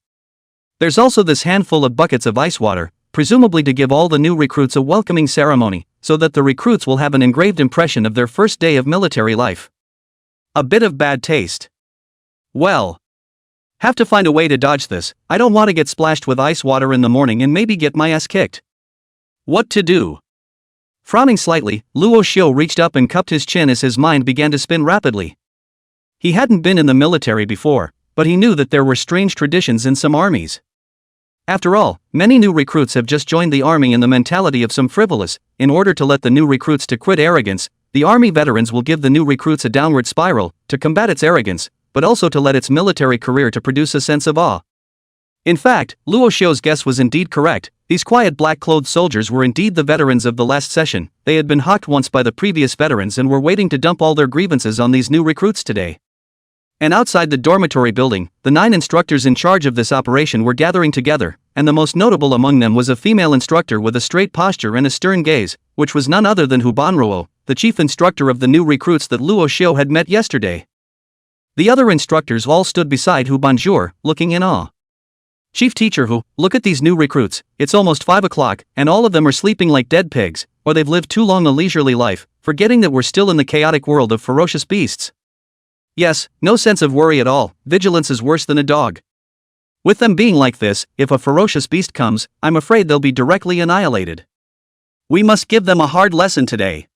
There's also this handful of buckets of ice water, presumably to give all the new recruits a welcoming ceremony, so that the recruits will have an engraved impression of their first day of military life. A bit of bad taste. Well, have to find a way to dodge this. I don't want to get splashed with ice water in the morning and maybe get my ass kicked. What to do? Frowning slightly, Luo Xiu reached up and cupped his chin as his mind began to spin rapidly. He hadn't been in the military before, but he knew that there were strange traditions in some armies. After all, many new recruits have just joined the army in the mentality of some frivolous. In order to let the new recruits to quit arrogance, the army veterans will give the new recruits a downward spiral, to combat its arrogance, but also to let its military career to produce a sense of awe. In fact, Luo Xiu's guess was indeed correct. These quiet black-clothed soldiers were indeed the veterans of the last session. They had been hawked once by the previous veterans and were waiting to dump all their grievances on these new recruits today. And outside the dormitory building, the 9 instructors in charge of this operation were gathering together, and the most notable among them was a female instructor with a straight posture and a stern gaze, which was none other than Hu Banruo, the chief instructor of the new recruits that Luo Xiu had met yesterday. The other instructors all stood beside Hu Banjur, looking in awe. Chief teacher Hu, look at these new recruits, it's almost 5 o'clock, and all of them are sleeping like dead pigs, or they've lived too long a leisurely life, forgetting that we're still in the chaotic world of ferocious beasts. Yes, no sense of worry at all, vigilance is worse than a dog. With them being like this, if a ferocious beast comes, I'm afraid they'll be directly annihilated. We must give them a hard lesson today.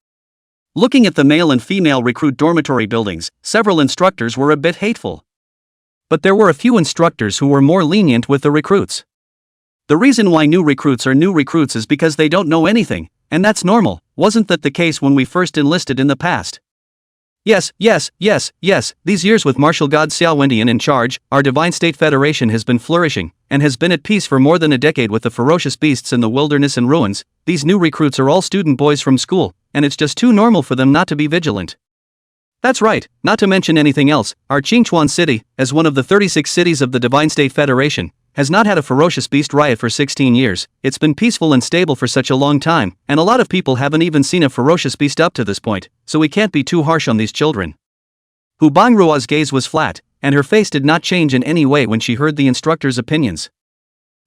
Looking at the male and female recruit dormitory buildings, several instructors were a bit hateful. But there were a few instructors who were more lenient with the recruits. The reason why new recruits are new recruits is because they don't know anything, and that's normal. Wasn't that the case when we first enlisted in the past? Yes, these years with martial god Xiao Wendian in charge, our Divine State Federation has been flourishing, and has been at peace for more than a decade with the ferocious beasts in the wilderness and ruins. These new recruits are all student boys from school, and it's just too normal for them not to be vigilant. That's right, not to mention anything else, our Qingchuan city, as one of the 36 cities of the Divine State Federation, has not had a ferocious beast riot for 16 years, it's been peaceful and stable for such a long time, and a lot of people haven't even seen a ferocious beast up to this point, so we can't be too harsh on these children. Hu Bangrua's gaze was flat, and her face did not change in any way when she heard the instructor's opinions.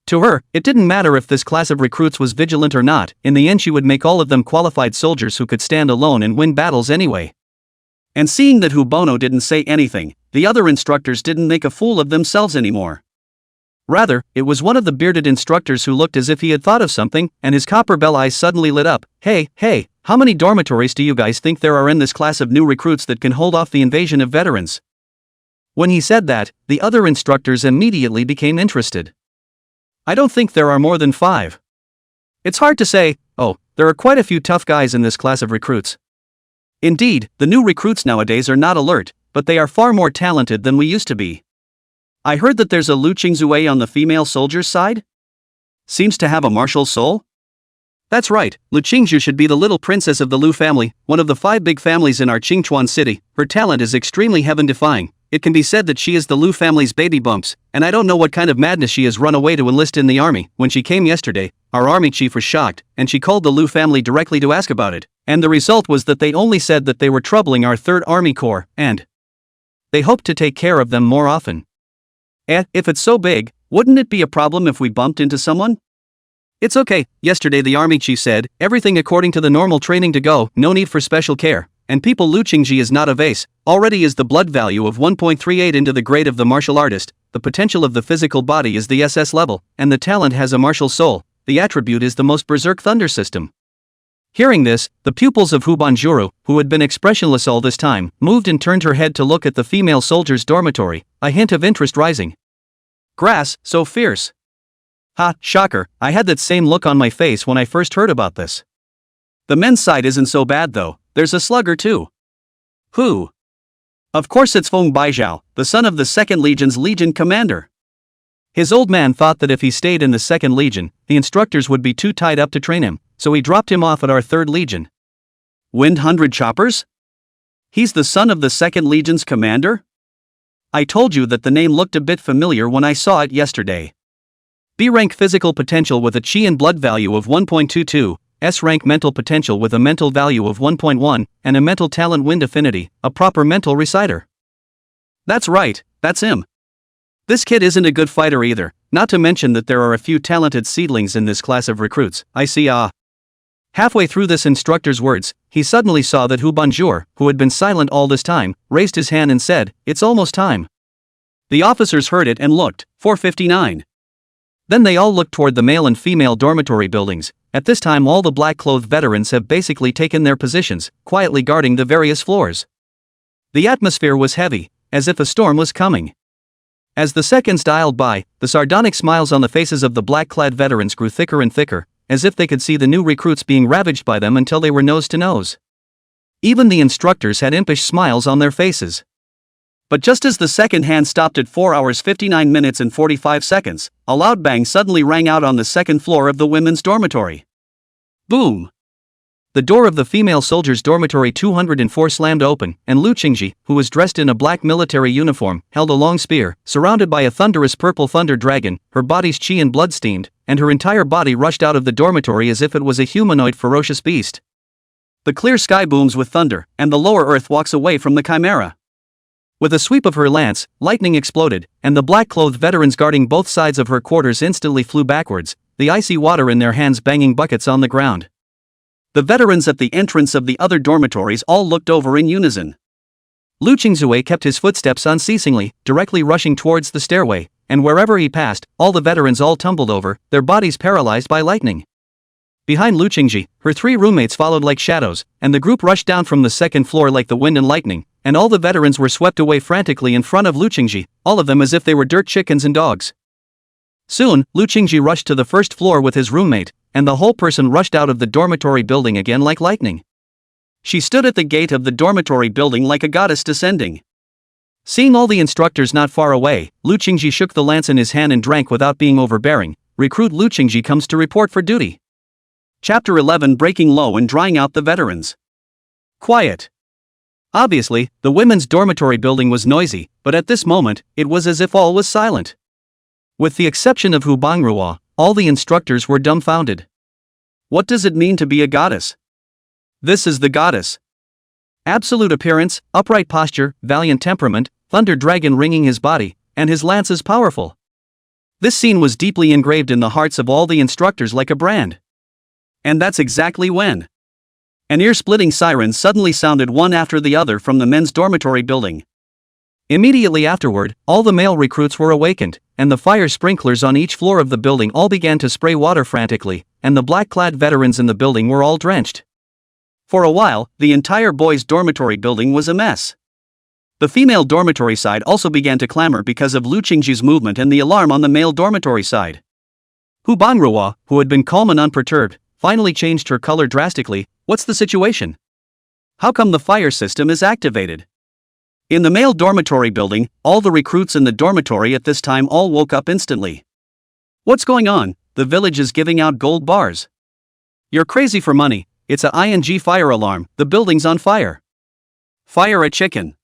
To her, it didn't matter if this class of recruits was vigilant or not, in the end she would make all of them qualified soldiers who could stand alone and win battles anyway. And seeing that Hubono didn't say anything, the other instructors didn't make a fool of themselves anymore. Rather, it was one of the bearded instructors who looked as if he had thought of something, and his copper bell eyes suddenly lit up. Hey, how many dormitories do you guys think there are in this class of new recruits that can hold off the invasion of veterans? When he said that, the other instructors immediately became interested. I don't think there are more than 5. It's hard to say. Oh, there are quite a few tough guys in this class of recruits. Indeed, the new recruits nowadays are not alert, but they are far more talented than we used to be. I heard that there's a Lu Qingci on the female soldiers' side? Seems to have a martial soul? That's right, Lu Qingci should be the little princess of the Lu family, one of the 5 big families in our Qingchuan city. Her talent is extremely heaven-defying. It can be said that she is the Lu family's baby bumps, and I don't know what kind of madness she has run away to enlist in the army. When she came yesterday, our army chief was shocked, and she called the Lu family directly to ask about it, and the result was that they only said that they were troubling our 3rd Army Corps, and they hoped to take care of them more often. If it's so big, wouldn't it be a problem if we bumped into someone? It's okay, yesterday the army chief said, everything according to the normal training to go, no need for special care, and people Lu Qingci is not a vase, already is the blood value of 1.38 into the grade of the martial artist, the potential of the physical body is the SS level, and the talent has a martial soul, the attribute is the most berserk thunder system. Hearing this, the pupils of Hubanjuru, who had been expressionless all this time, moved and turned her head to look at the female soldiers' dormitory, a hint of interest rising. Grass, so fierce. Ha, shocker, I had that same look on my face when I first heard about this. The men's side isn't so bad though, there's a slugger too. Who? Of course it's Feng Baijiao, the son of the 2nd Legion's Legion commander. His old man thought that if he stayed in the 2nd Legion, the instructors would be too tied up to train him, so he dropped him off at our 3rd Legion. Wind 100 choppers? He's the son of the 2nd Legion's commander? I told you that the name looked a bit familiar when I saw it yesterday. B-rank physical potential with a chi and blood value of 1.22, S-rank mental potential with a mental value of 1.1, and a mental talent wind affinity, a proper mental reciter. That's right, that's him. This kid isn't a good fighter either, not to mention that there are a few talented seedlings in this class of recruits. I see. Halfway through this instructor's words, he suddenly saw that Hubanjur, who had been silent all this time, raised his hand and said, "It's almost time." The officers heard it and looked. 4:59. Then they all looked toward the male and female dormitory buildings. At this time all the black-clothed veterans have basically taken their positions, quietly guarding the various floors. The atmosphere was heavy, as if a storm was coming. As the seconds dialed by, the sardonic smiles on the faces of the black-clad veterans grew thicker and thicker, as if they could see the new recruits being ravaged by them until they were nose to nose. Even the instructors had impish smiles on their faces. But just as the second hand stopped at 4 hours 59 minutes and 45 seconds, a loud bang suddenly rang out on the 2nd floor of the women's dormitory. Boom! The door of the female soldiers' dormitory 204 slammed open, and Lu Qingci, who was dressed in a black military uniform, held a long spear, surrounded by a thunderous purple thunder dragon, her body's chi and blood steamed, and her entire body rushed out of the dormitory as if it was a humanoid ferocious beast. The clear sky booms with thunder, and the lower earth walks away from the chimera. With a sweep of her lance, lightning exploded, and the black-clothed veterans guarding both sides of her quarters instantly flew backwards, the icy water in their hands banging buckets on the ground. The veterans at the entrance of the other dormitories all looked over in unison. Lu Qingci kept his footsteps unceasingly, directly rushing towards the stairway, and wherever he passed, all the veterans all tumbled over, their bodies paralyzed by lightning. Behind Lu Qingci, her 3 roommates followed like shadows, and the group rushed down from the 2nd floor like the wind and lightning, and all the veterans were swept away frantically in front of Lu Qingci, all of them as if they were dirt chickens and dogs. Soon, Lu Qingci rushed to the 1st floor with his roommate, and the whole person rushed out of the dormitory building again like lightning. She stood at the gate of the dormitory building like a goddess descending. Seeing all the instructors not far away, Lu Qingci shook the lance in his hand and drank without being overbearing. Recruit Lu Qingci comes to report for duty. Chapter 11, Breaking Low and Drying Out the Veterans. Quiet. Obviously, the women's dormitory building was noisy, but at this moment, it was as if all was silent. With the exception of Hubangrua, all the instructors were dumbfounded. What does it mean to be a goddess? This is the goddess. Absolute appearance, upright posture, valiant temperament, thunder dragon ringing his body, and his lance is powerful. This scene was deeply engraved in the hearts of all the instructors like a brand. And that's exactly when an ear-splitting siren suddenly sounded one after the other from the men's dormitory building. Immediately afterward, all the male recruits were awakened, and the fire sprinklers on each floor of the building all began to spray water frantically, and the black-clad veterans in the building were all drenched. For a while, the entire boys' dormitory building was a mess. The female dormitory side also began to clamor because of Lu Qingci's movement and the alarm on the male dormitory side. Hu Bangrua, who had been calm and unperturbed, finally changed her color drastically. What's the situation? How come the fire system is activated? In the male dormitory building, all the recruits in the dormitory at this time all woke up instantly. What's going on? The village is giving out gold bars. You're crazy for money. It's a ing fire alarm, the building's on fire. Fire a chicken.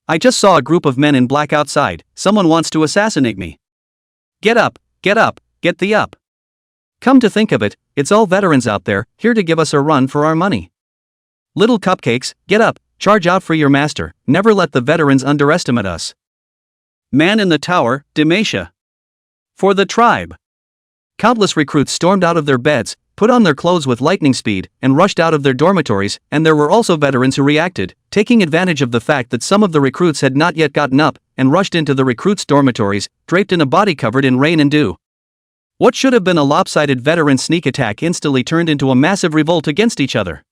I just saw a group of men in black outside, someone wants to assassinate me. Get up, get thee up. Come to think of it, it's all veterans out there, here to give us a run for our money. Little cupcakes, get up, charge out for your master, never let the veterans underestimate us. Man in the tower, Demacia. For the tribe. Countless recruits stormed out of their beds, put on their clothes with lightning speed, and rushed out of their dormitories, and there were also veterans who reacted, taking advantage of the fact that some of the recruits had not yet gotten up, and rushed into the recruits' dormitories, draped in a body covered in rain and dew. What should have been a lopsided veteran sneak attack instantly turned into a massive revolt against each other.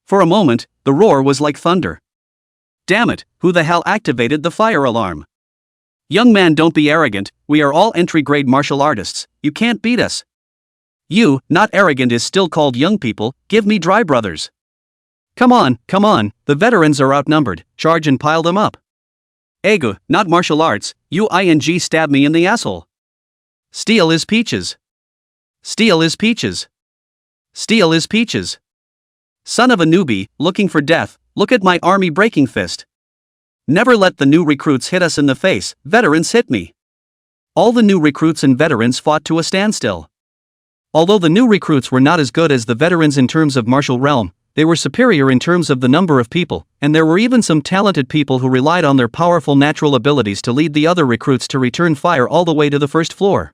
For a moment, the roar was like thunder. Damn it, who the hell activated the fire alarm? Young man, don't be arrogant, we are all entry-grade martial artists, you can't beat us. You, not arrogant, is still called young people, give me dry brothers. Come on, the veterans are outnumbered, charge and pile them up. Egu, not martial arts, you ing stab me in the asshole. Steel is peaches. Steel is peaches. Steel is peaches. Son of a newbie, looking for death, look at my army breaking fist. Never let the new recruits hit us in the face, veterans hit me. All the new recruits and veterans fought to a standstill. Although the new recruits were not as good as the veterans in terms of martial realm, they were superior in terms of the number of people, and there were even some talented people who relied on their powerful natural abilities to lead the other recruits to return fire all the way to the first floor.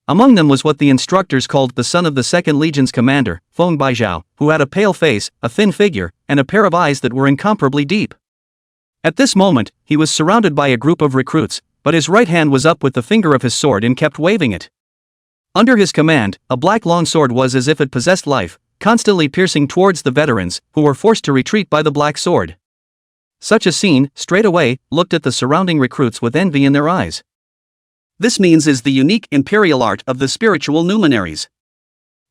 Among them was what the instructors called the son of the 2nd Legion's commander, Feng Baizhao, who had a pale face, a thin figure, and a pair of eyes that were incomparably deep. At this moment, he was surrounded by a group of recruits, but his right hand was up with the finger of his sword and kept waving it. Under his command, a black long sword was as if it possessed life, constantly piercing towards the veterans, who were forced to retreat by the black sword. Such a scene, straight away, looked at the surrounding recruits with envy in their eyes. This means is the unique imperial art of the spiritual luminaries.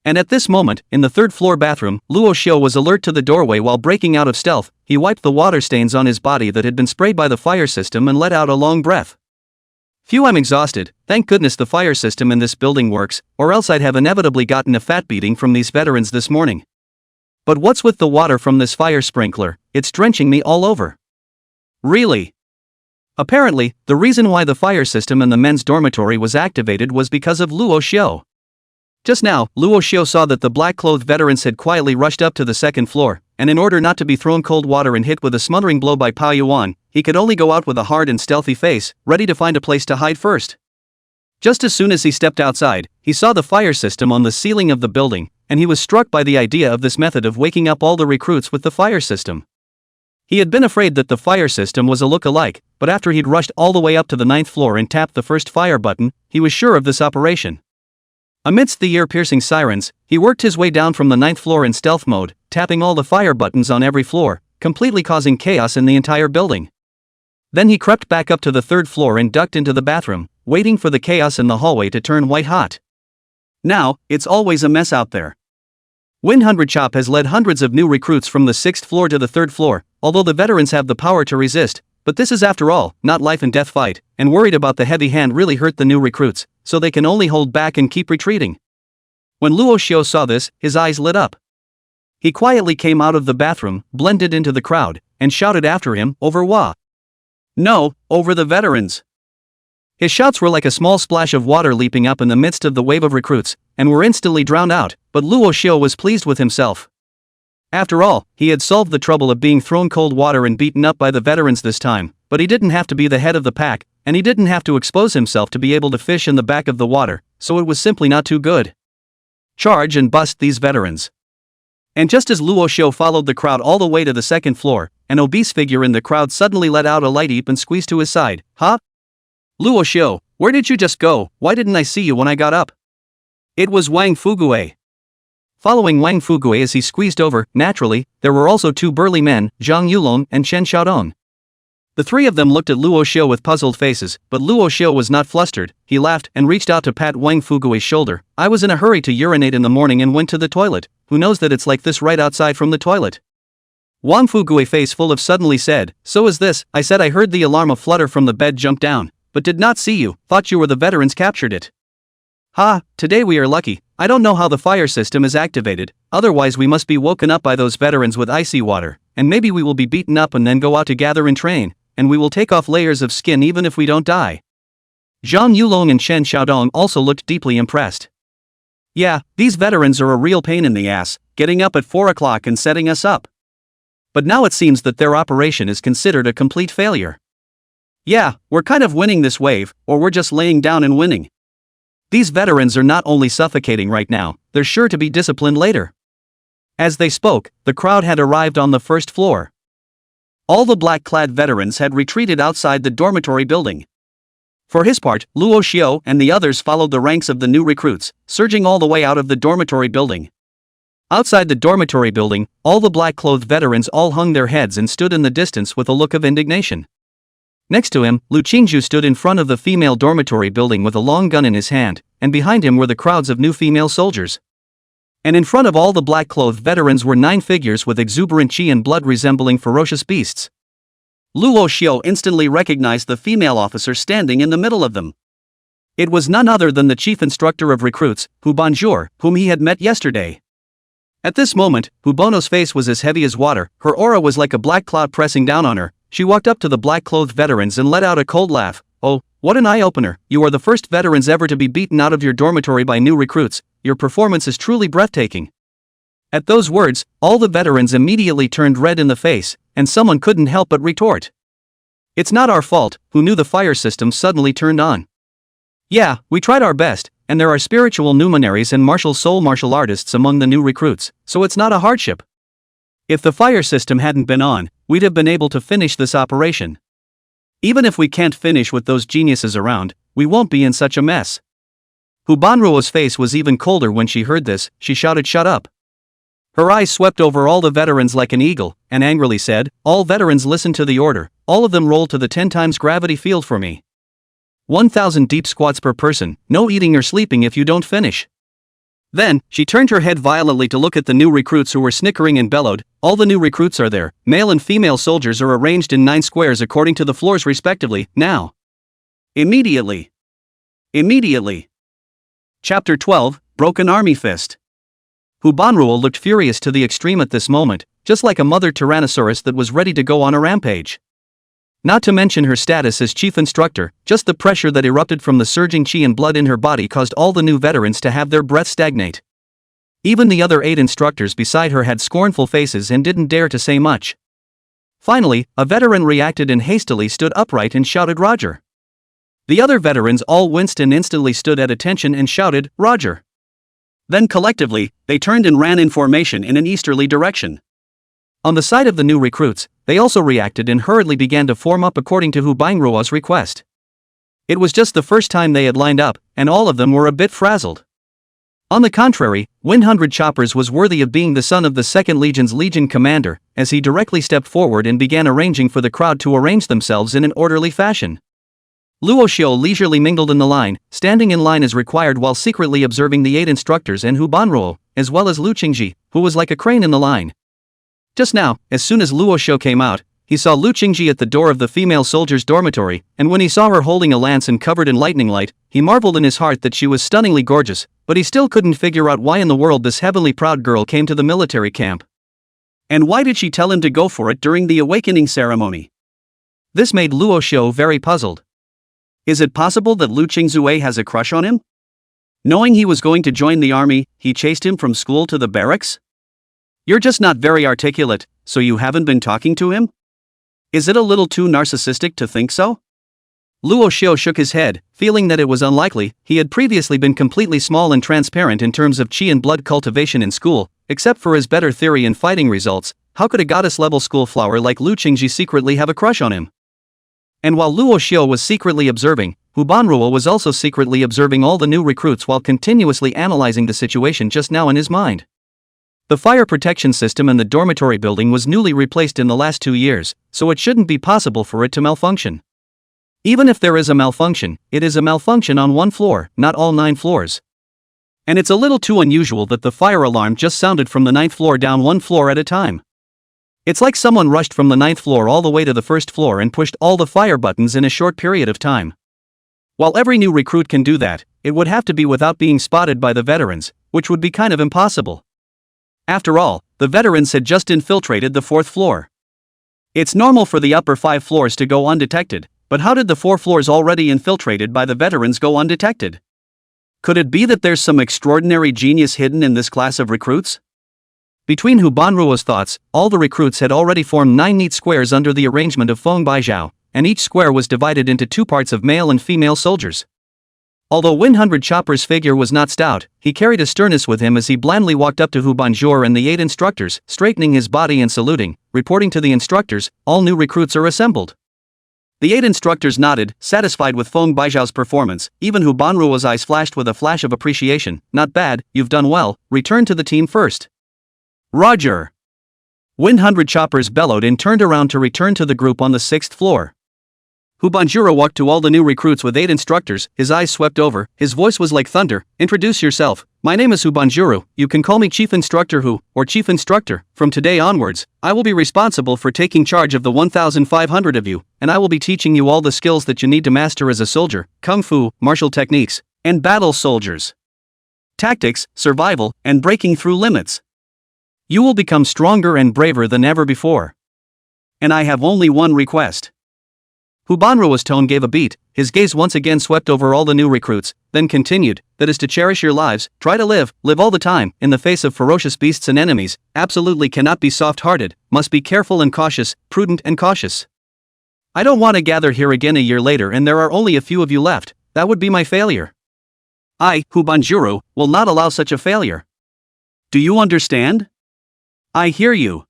And at this moment, in the 3rd floor bathroom, Luo Xiu was alert to the doorway while breaking out of stealth. He wiped the water stains on his body that had been sprayed by the fire system and let out a long breath. Phew, I'm exhausted, thank goodness the fire system in this building works, or else I'd have inevitably gotten a fat beating from these veterans this morning. But what's with the water from this fire sprinkler? It's drenching me all over. Really? Apparently, the reason why the fire system in the men's dormitory was activated was because of Luo Xiu. Just now, Luo Xiu saw that the black-clothed veterans had quietly rushed up to the 2nd floor, and in order not to be thrown cold water and hit with a smothering blow by Pao Yuan, he could only go out with a hard and stealthy face, ready to find a place to hide first. Just as soon as he stepped outside, he saw the fire system on the ceiling of the building, and he was struck by the idea of this method of waking up all the recruits with the fire system. He had been afraid that the fire system was a look-alike, but after he'd rushed all the way up to the 9th floor and tapped the first fire button, he was sure of this operation. Amidst the ear-piercing sirens, he worked his way down from the 9th floor in stealth mode, tapping all the fire buttons on every floor, completely causing chaos in the entire building. Then he crept back up to the 3rd floor and ducked into the bathroom, waiting for the chaos in the hallway to turn white-hot. Now, it's always a mess out there. Chop has led hundreds of new recruits from the 6th floor to the 3rd floor, although the veterans have the power to resist, but this is after all, not life and death fight, and worried about the heavy hand really hurt the new recruits, so they can only hold back and keep retreating. When Luo Xiu saw this, his eyes lit up. He quietly came out of the bathroom, blended into the crowd, and shouted after him, over Hua. No, over the veterans. His shouts were like a small splash of water leaping up in the midst of the wave of recruits, and were instantly drowned out, but Luo Xiu was pleased with himself. After all, he had solved the trouble of being thrown cold water and beaten up by the veterans this time, but he didn't have to be the head of the pack, and he didn't have to expose himself to be able to fish in the back of the water, so it was simply not too good. Charge and bust these veterans. And just as Luo Xiu followed the crowd all the way to the second floor, an obese figure in the crowd suddenly let out a light heap and squeezed to his side. Huh? Luo Xiu, where did you just go? Why didn't I see you when I got up? It was Wang Fugui. Following Wang Fugui as he squeezed over, naturally, there were also two burly men, Zhang Yulong and Chen Xiaodong. The three of them looked at Luo Xiu with puzzled faces, but Luo Xiu was not flustered. He laughed and reached out to pat Wang Fugui's shoulder. I was in a hurry to urinate in the morning and went to the toilet. Who knows that it's like this right outside from the toilet? Wang Fugui, face full of suddenly, said, so is this. I said I heard the alarm, a flutter from the bed, jumped down, but did not see you, thought you were the veterans, captured it. Ha, today we are lucky. I don't know how the fire system is activated, otherwise we must be woken up by those veterans with icy water, and maybe we will be beaten up and then go out to gather and train, and we will take off layers of skin even if we don't die. Zhang Yulong and Chen Xiaodong also looked deeply impressed. Yeah, these veterans are a real pain in the ass, getting up at 4 o'clock and setting us up. But now it seems that their operation is considered a complete failure. Yeah, we're kind of winning this wave, or we're just laying down and winning. These veterans are not only suffocating right now, they're sure to be disciplined later. As they spoke, the crowd had arrived on the first floor. All the black-clad veterans had retreated outside the dormitory building. For his part, Luo Xiu and the others followed the ranks of the new recruits, surging all the way out of the dormitory building. Outside the dormitory building, all the black-clothed veterans all hung their heads and stood in the distance with a look of indignation. Next to him, Lu Qingci stood in front of the female dormitory building with a long gun in his hand, and behind him were the crowds of new female soldiers. And in front of all the black-clothed veterans were 9 figures with exuberant chi and blood resembling ferocious beasts. Luo Xiu instantly recognized the female officer standing in the middle of them. It was none other than the chief instructor of recruits, Hu Bonjour, whom he had met yesterday. At this moment, Hu Bono's face was as heavy as water, her aura was like a black cloud pressing down on her. She walked up to the black-clothed veterans and let out a cold laugh. Oh, what an eye-opener, you are the first veterans ever to be beaten out of your dormitory by new recruits, your performance is truly breathtaking. At those words, all the veterans immediately turned red in the face, and someone couldn't help but retort. It's not our fault, who knew the fire system suddenly turned on. Yeah, we tried our best, and there are spiritual luminaries and martial artists among the new recruits, so it's not a hardship. If the fire system hadn't been on, we'd have been able to finish this operation. Even if we can't finish with those geniuses around, we won't be in such a mess. Hu Banruo's face was even colder when she heard this. She shouted, shut up. Her eyes swept over all the veterans like an eagle, and angrily said, all veterans listen to the order, all of them roll to the 10 times gravity field for me. 1,000 deep squats per person, no eating or sleeping if you don't finish. Then, she turned her head violently to look at the new recruits who were snickering and bellowed, all the new recruits are there, male and female soldiers are arranged in 9 squares according to the floors respectively, now. Immediately. Chapter 12, Broken Army Fist. Hu Banruo looked furious to the extreme at this moment, just like a mother tyrannosaurus that was ready to go on a rampage. Not to mention her status as chief instructor, just the pressure that erupted from the surging chi and blood in her body caused all the new veterans to have their breath stagnate. Even the other 8 instructors beside her had scornful faces and didn't dare to say much. Finally, a veteran reacted and hastily stood upright and shouted, Roger. The other veterans all winced and instantly stood at attention and shouted, Roger. Then collectively, they turned and ran in formation in an easterly direction. On the side of the new recruits, they also reacted and hurriedly began to form up according to Hu Bangruo's request. It was just the first time they had lined up, and all of them were a bit frazzled. On the contrary, 100 Choppers was worthy of being the son of the 2nd Legion's Legion commander, as he directly stepped forward and began arranging for the crowd to arrange themselves in an orderly fashion. Luo Xiu leisurely mingled in the line, standing in line as required while secretly observing the 8 instructors and Hu Banruo, as well as Lu Qingci, who was like a crane in the line. Just now, as soon as Luo Xiu came out, he saw Lu Qingci at the door of the female soldiers' dormitory, and when he saw her holding a lance and covered in lightning light, he marveled in his heart that she was stunningly gorgeous, but he still couldn't figure out why in the world this heavenly proud girl came to the military camp. And why did she tell him to go for it during the awakening ceremony? This made Luo Xiu very puzzled. Is it possible that Lu Qingci has a crush on him? Knowing he was going to join the army, he chased him from school to the barracks? You're just not very articulate, so you haven't been talking to him? Is it a little too narcissistic to think so? Luo Xiu shook his head, feeling that it was unlikely. He had previously been completely small and transparent in terms of qi and blood cultivation in school, except for his better theory and fighting results. How could a goddess-level school flower like Lu Qingci secretly have a crush on him? And while Luo Xiu was secretly observing, Hu Banruo was also secretly observing all the new recruits while continuously analyzing the situation just now in his mind. The fire protection system in the dormitory building was newly replaced in the last 2 years, so it shouldn't be possible for it to malfunction. Even if there is a malfunction, it is a malfunction on one floor, not all 9 floors. And it's a little too unusual that the fire alarm just sounded from the 9th floor down 1 floor at a time. It's like someone rushed from the 9th floor all the way to the 1st floor and pushed all the fire buttons in a short period of time. While every new recruit can do that, it would have to be without being spotted by the veterans, which would be kind of impossible. After all, the veterans had just infiltrated the 4th floor. It's normal for the upper 5 floors to go undetected, but how did the 4 floors already infiltrated by the veterans go undetected? Could it be that there's some extraordinary genius hidden in this class of recruits? Between Hu Banruo's thoughts, all the recruits had already formed 9 neat squares under the arrangement of Feng Baijiao, and each square was divided into 2 parts of male and female soldiers. Although 100 Chopper's figure was not stout, he carried a sternness with him as he blandly walked up to Hu Banjur and the 8 instructors, straightening his body and saluting, reporting to the instructors, all new recruits are assembled. The 8 instructors nodded, satisfied with Feng Baijiao's performance. Even Hu Banruo's eyes flashed with a flash of appreciation. Not bad, you've done well, return to the team first. Roger. 100 Choppers bellowed and turned around to return to the group on the 6th floor. Hu Banjuro walked to all the new recruits with 8 instructors, his eyes swept over, his voice was like thunder. Introduce yourself. My name is Hu Banjuro, you can call me Chief Instructor Hu, or Chief Instructor. From today onwards, I will be responsible for taking charge of the 1,500 of you, and I will be teaching you all the skills that you need to master as a soldier, kung fu, martial techniques, and battle soldiers. Tactics, survival, and breaking through limits. You will become stronger and braver than ever before. And I have only one request. Hu Banruo's tone gave a beat, his gaze once again swept over all the new recruits, then continued, that is to cherish your lives, try to live all the time, in the face of ferocious beasts and enemies, absolutely cannot be soft-hearted, must be careful and cautious, prudent and cautious. I don't want to gather here again a year later and there are only a few of you left, that would be my failure. I, Hu Banjuro, will not allow such a failure. Do you understand? I hear you.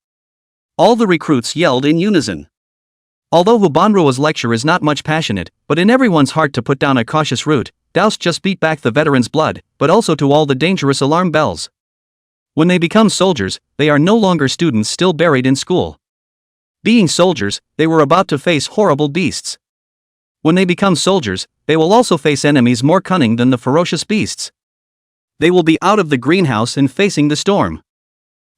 All the recruits yelled in unison. Although Hu Banruo's lecture is not much passionate, but in everyone's heart to put down a cautious root, doused just beat back the veterans' blood, but also to all the dangerous alarm bells. When they become soldiers, they are no longer students still buried in school. Being soldiers, they were about to face horrible beasts. When they become soldiers, they will also face enemies more cunning than the ferocious beasts. They will be out of the greenhouse and facing the storm.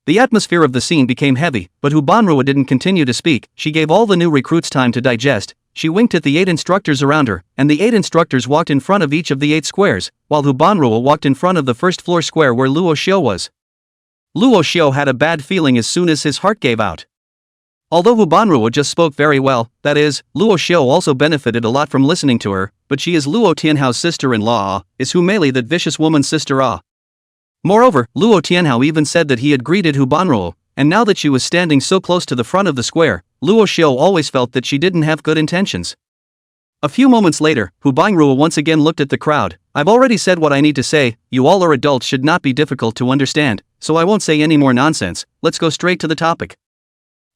The atmosphere of the scene became heavy, but Hu Banruo didn't continue to speak. She gave all the new recruits time to digest. She winked at the 8 instructors around her, and the 8 instructors walked in front of each of the 8 squares, while Hu Banruo walked in front of the 1st floor square where Luo Xiu was. Luo Xiu had a bad feeling as soon as his heart gave out. Although Hu Banruo just spoke very well, that is, Luo Xiu also benefited a lot from listening to her, but she is Luo Tianhao's sister-in-law, is Hu Meili that vicious woman's sister. Moreover, Luo Tianhao even said that he had greeted Hu Banruo, and now that she was standing so close to the front of the square, Luo Xiu always felt that she didn't have good intentions. A few moments later, Hu Banruo once again looked at the crowd. I've already said what I need to say, you all are adults should not be difficult to understand, so I won't say any more nonsense, let's go straight to the topic.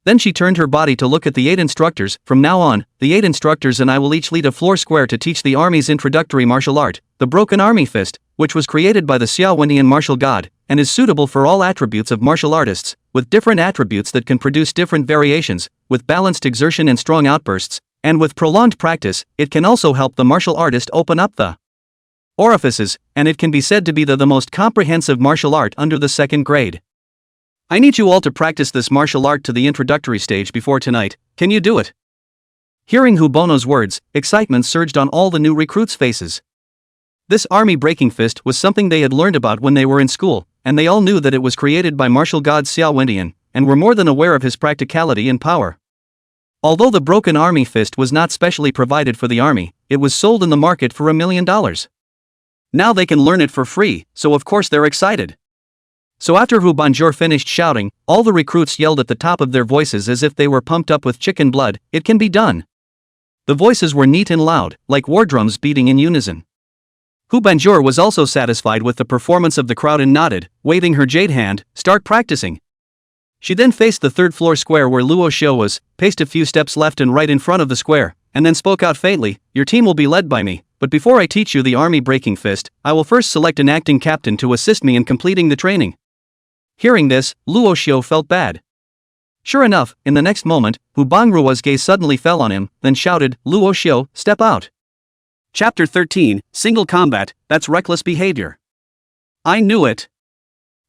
Then she turned her body to look at the 8 instructors. From now on, the 8 instructors and I will each lead a floor square to teach the army's introductory martial art, the Broken Army Fist, which was created by the Xiaowendian martial god, and is suitable for all attributes of martial artists, with different attributes that can produce different variations, with balanced exertion and strong outbursts, and with prolonged practice, it can also help the martial artist open up the orifices, and it can be said to be the most comprehensive martial art under the 2nd grade. I need you all to practice this martial art to the introductory stage before tonight, can you do it? Hearing Hu Bono's words, excitement surged on all the new recruits' faces. This army breaking fist was something they had learned about when they were in school, and they all knew that it was created by martial god Xiao Wendian, and were more than aware of his practicality and power. Although the Broken Army Fist was not specially provided for the army, it was sold in the market for $1 million. Now they can learn it for free, so of course they're excited. So after Hu Banjur finished shouting, all the recruits yelled at the top of their voices as if they were pumped up with chicken blood, it can be done. The voices were neat and loud, like war drums beating in unison. Hu Banjur was also satisfied with the performance of the crowd and nodded, waving her jade hand, "Start practicing." She then faced the third-floor square where Luo Xiu was, paced a few steps left and right in front of the square, and then spoke out faintly, "Your team will be led by me, but before I teach you the army breaking fist, I will first select an acting captain to assist me in completing the training." Hearing this, Luo Xiu felt bad. Sure enough, in the next moment, Hu Bangruo's gaze suddenly fell on him, then shouted, "Luo Xiu, step out." Chapter 13, Single Combat, That's Reckless Behavior. I knew it.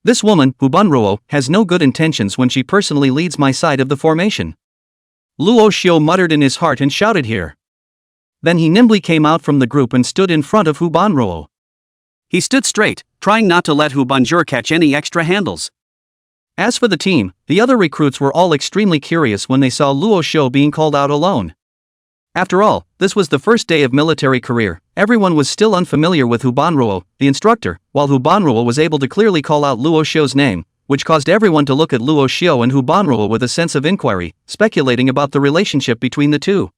This woman, Hu Bangruo, has no good intentions when she personally leads my side of the formation. Luo Xiu muttered in his heart and shouted here. Then he nimbly came out from the group and stood in front of Hu Bangruo. He stood straight, trying not to let Hu Banjur catch any extra handles. As for the team, the other recruits were all extremely curious when they saw Luo Xiu being called out alone. After all, this was the first day of military career. Everyone was still unfamiliar with Hu Bangruo, the instructor, while Hu Bangruo was able to clearly call out Luo Xiu's name, which caused everyone to look at Luo Xiu and Hu Bangruo with a sense of inquiry, speculating about the relationship between the two.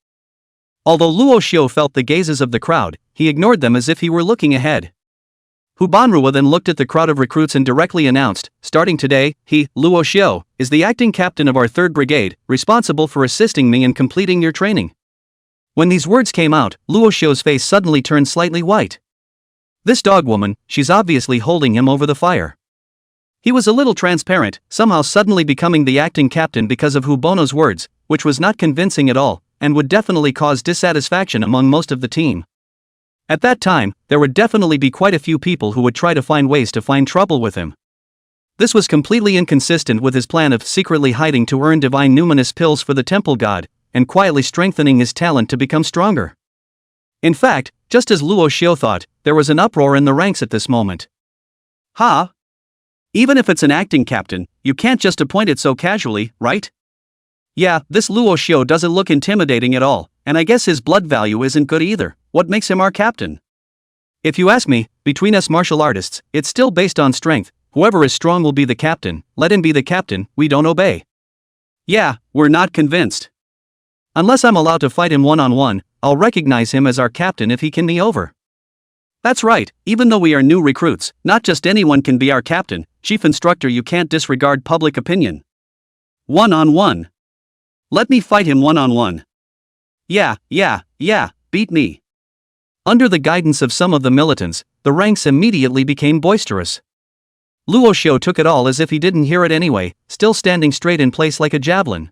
Although Luo Xiu felt the gazes of the crowd, he ignored them as if he were looking ahead. Hu Bangruo then looked at the crowd of recruits and directly announced, "Starting today, he, Luo Xiu, is the acting captain of our 3rd Brigade, responsible for assisting me in completing your training." When these words came out, Luo Xiu's face suddenly turned slightly white. This dog woman, she's obviously holding him over the fire. He was a little transparent, somehow suddenly becoming the acting captain because of Hu Bono's words, which was not convincing at all, and would definitely cause dissatisfaction among most of the team. At that time, there would definitely be quite a few people who would try to find ways to find trouble with him. This was completely inconsistent with his plan of secretly hiding to earn divine numinous pills for the temple god, and quietly strengthening his talent to become stronger. In fact, just as Luo Xiu thought, there was an uproar in the ranks at this moment. Ha! Even if it's an acting captain, you can't just appoint it so casually, right? Yeah, this Luo Xiu doesn't look intimidating at all, and I guess his blood value isn't good either. What makes him our captain? If you ask me, between us martial artists, it's still based on strength. Whoever is strong will be the captain, let him be the captain, we don't obey. Yeah, we're not convinced. Unless I'm allowed to fight him one-on-one, I'll recognize him as our captain if he can me over. That's right, even though we are new recruits, not just anyone can be our captain, chief instructor, you can't disregard public opinion. One-on-one. Let me fight him one-on-one. Yeah, beat me. Under the guidance of some of the militants, the ranks immediately became boisterous. Luo Xiu took it all as if he didn't hear it anyway, still standing straight in place like a javelin.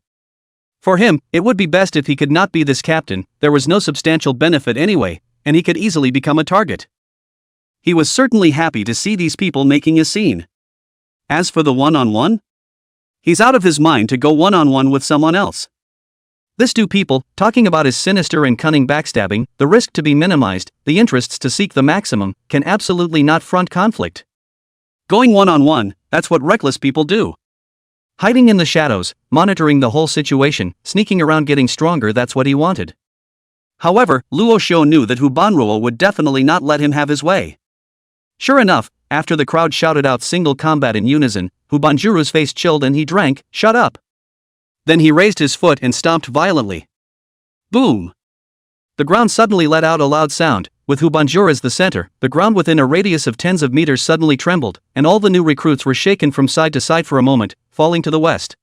For him, it would be best if he could not be this captain, there was no substantial benefit anyway, and he could easily become a target. He was certainly happy to see these people making a scene. As for the one-on-one? He's out of his mind to go one-on-one with someone else. This two people, talking about his sinister and cunning backstabbing, the risk to be minimized, the interests to seek the maximum, can absolutely not front conflict. Going one-on-one, that's what reckless people do. Hiding in the shadows, monitoring the whole situation, sneaking around getting stronger, that's what he wanted. However, Luo Xiu knew that Hu Bangruo would definitely not let him have his way. Sure enough, after the crowd shouted out single combat in unison, Hu Banjuru's face chilled and he drank, "Shut up." Then he raised his foot and stomped violently. Boom! The ground suddenly let out a loud sound. With Hu Banjur as the center, the ground within a radius of tens of meters suddenly trembled, and all the new recruits were shaken from side to side for a moment, falling to the west.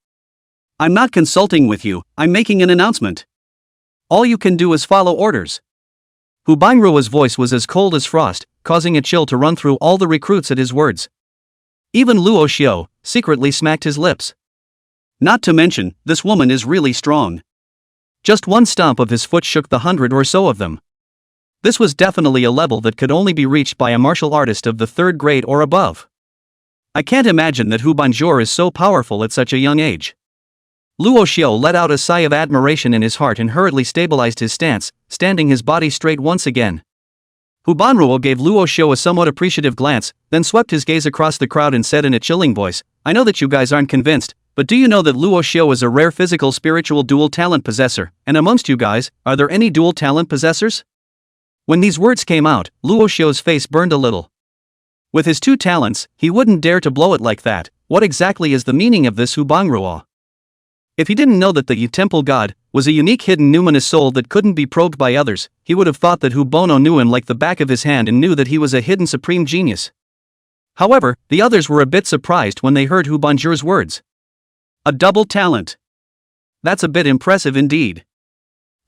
I'm not consulting with you, I'm making an announcement. All you can do is follow orders. Hu Bangruo's voice was as cold as frost, causing a chill to run through all the recruits at his words. Even Luo Xiu secretly smacked his lips. Not to mention, this woman is really strong. Just one stomp of his foot shook the 100 or so of them. This was definitely a level that could only be reached by a martial artist of the 3rd grade or above. I can't imagine that Hu Banjur is so powerful at such a young age. Luo Xiu let out a sigh of admiration in his heart and hurriedly stabilized his stance, standing his body straight once again. Hu Bangruo gave Luo Xiu a somewhat appreciative glance, then swept his gaze across the crowd and said in a chilling voice, "I know that you guys aren't convinced, but do you know that Luo Xiu is a rare physical spiritual dual talent possessor, and amongst you guys, are there any dual talent possessors?" When these words came out, Luo Xiu's face burned a little. With his 2 talents, he wouldn't dare to blow it like that. What exactly is the meaning of this Hu Bangruo? If he didn't know that the temple god was a unique hidden numinous soul that couldn't be probed by others. He would have thought that Hu Bono knew him like the back of his hand and knew that he was a hidden supreme genius. However, the others were a bit surprised when they heard Hu Banju's words. A double talent. That's a bit impressive indeed.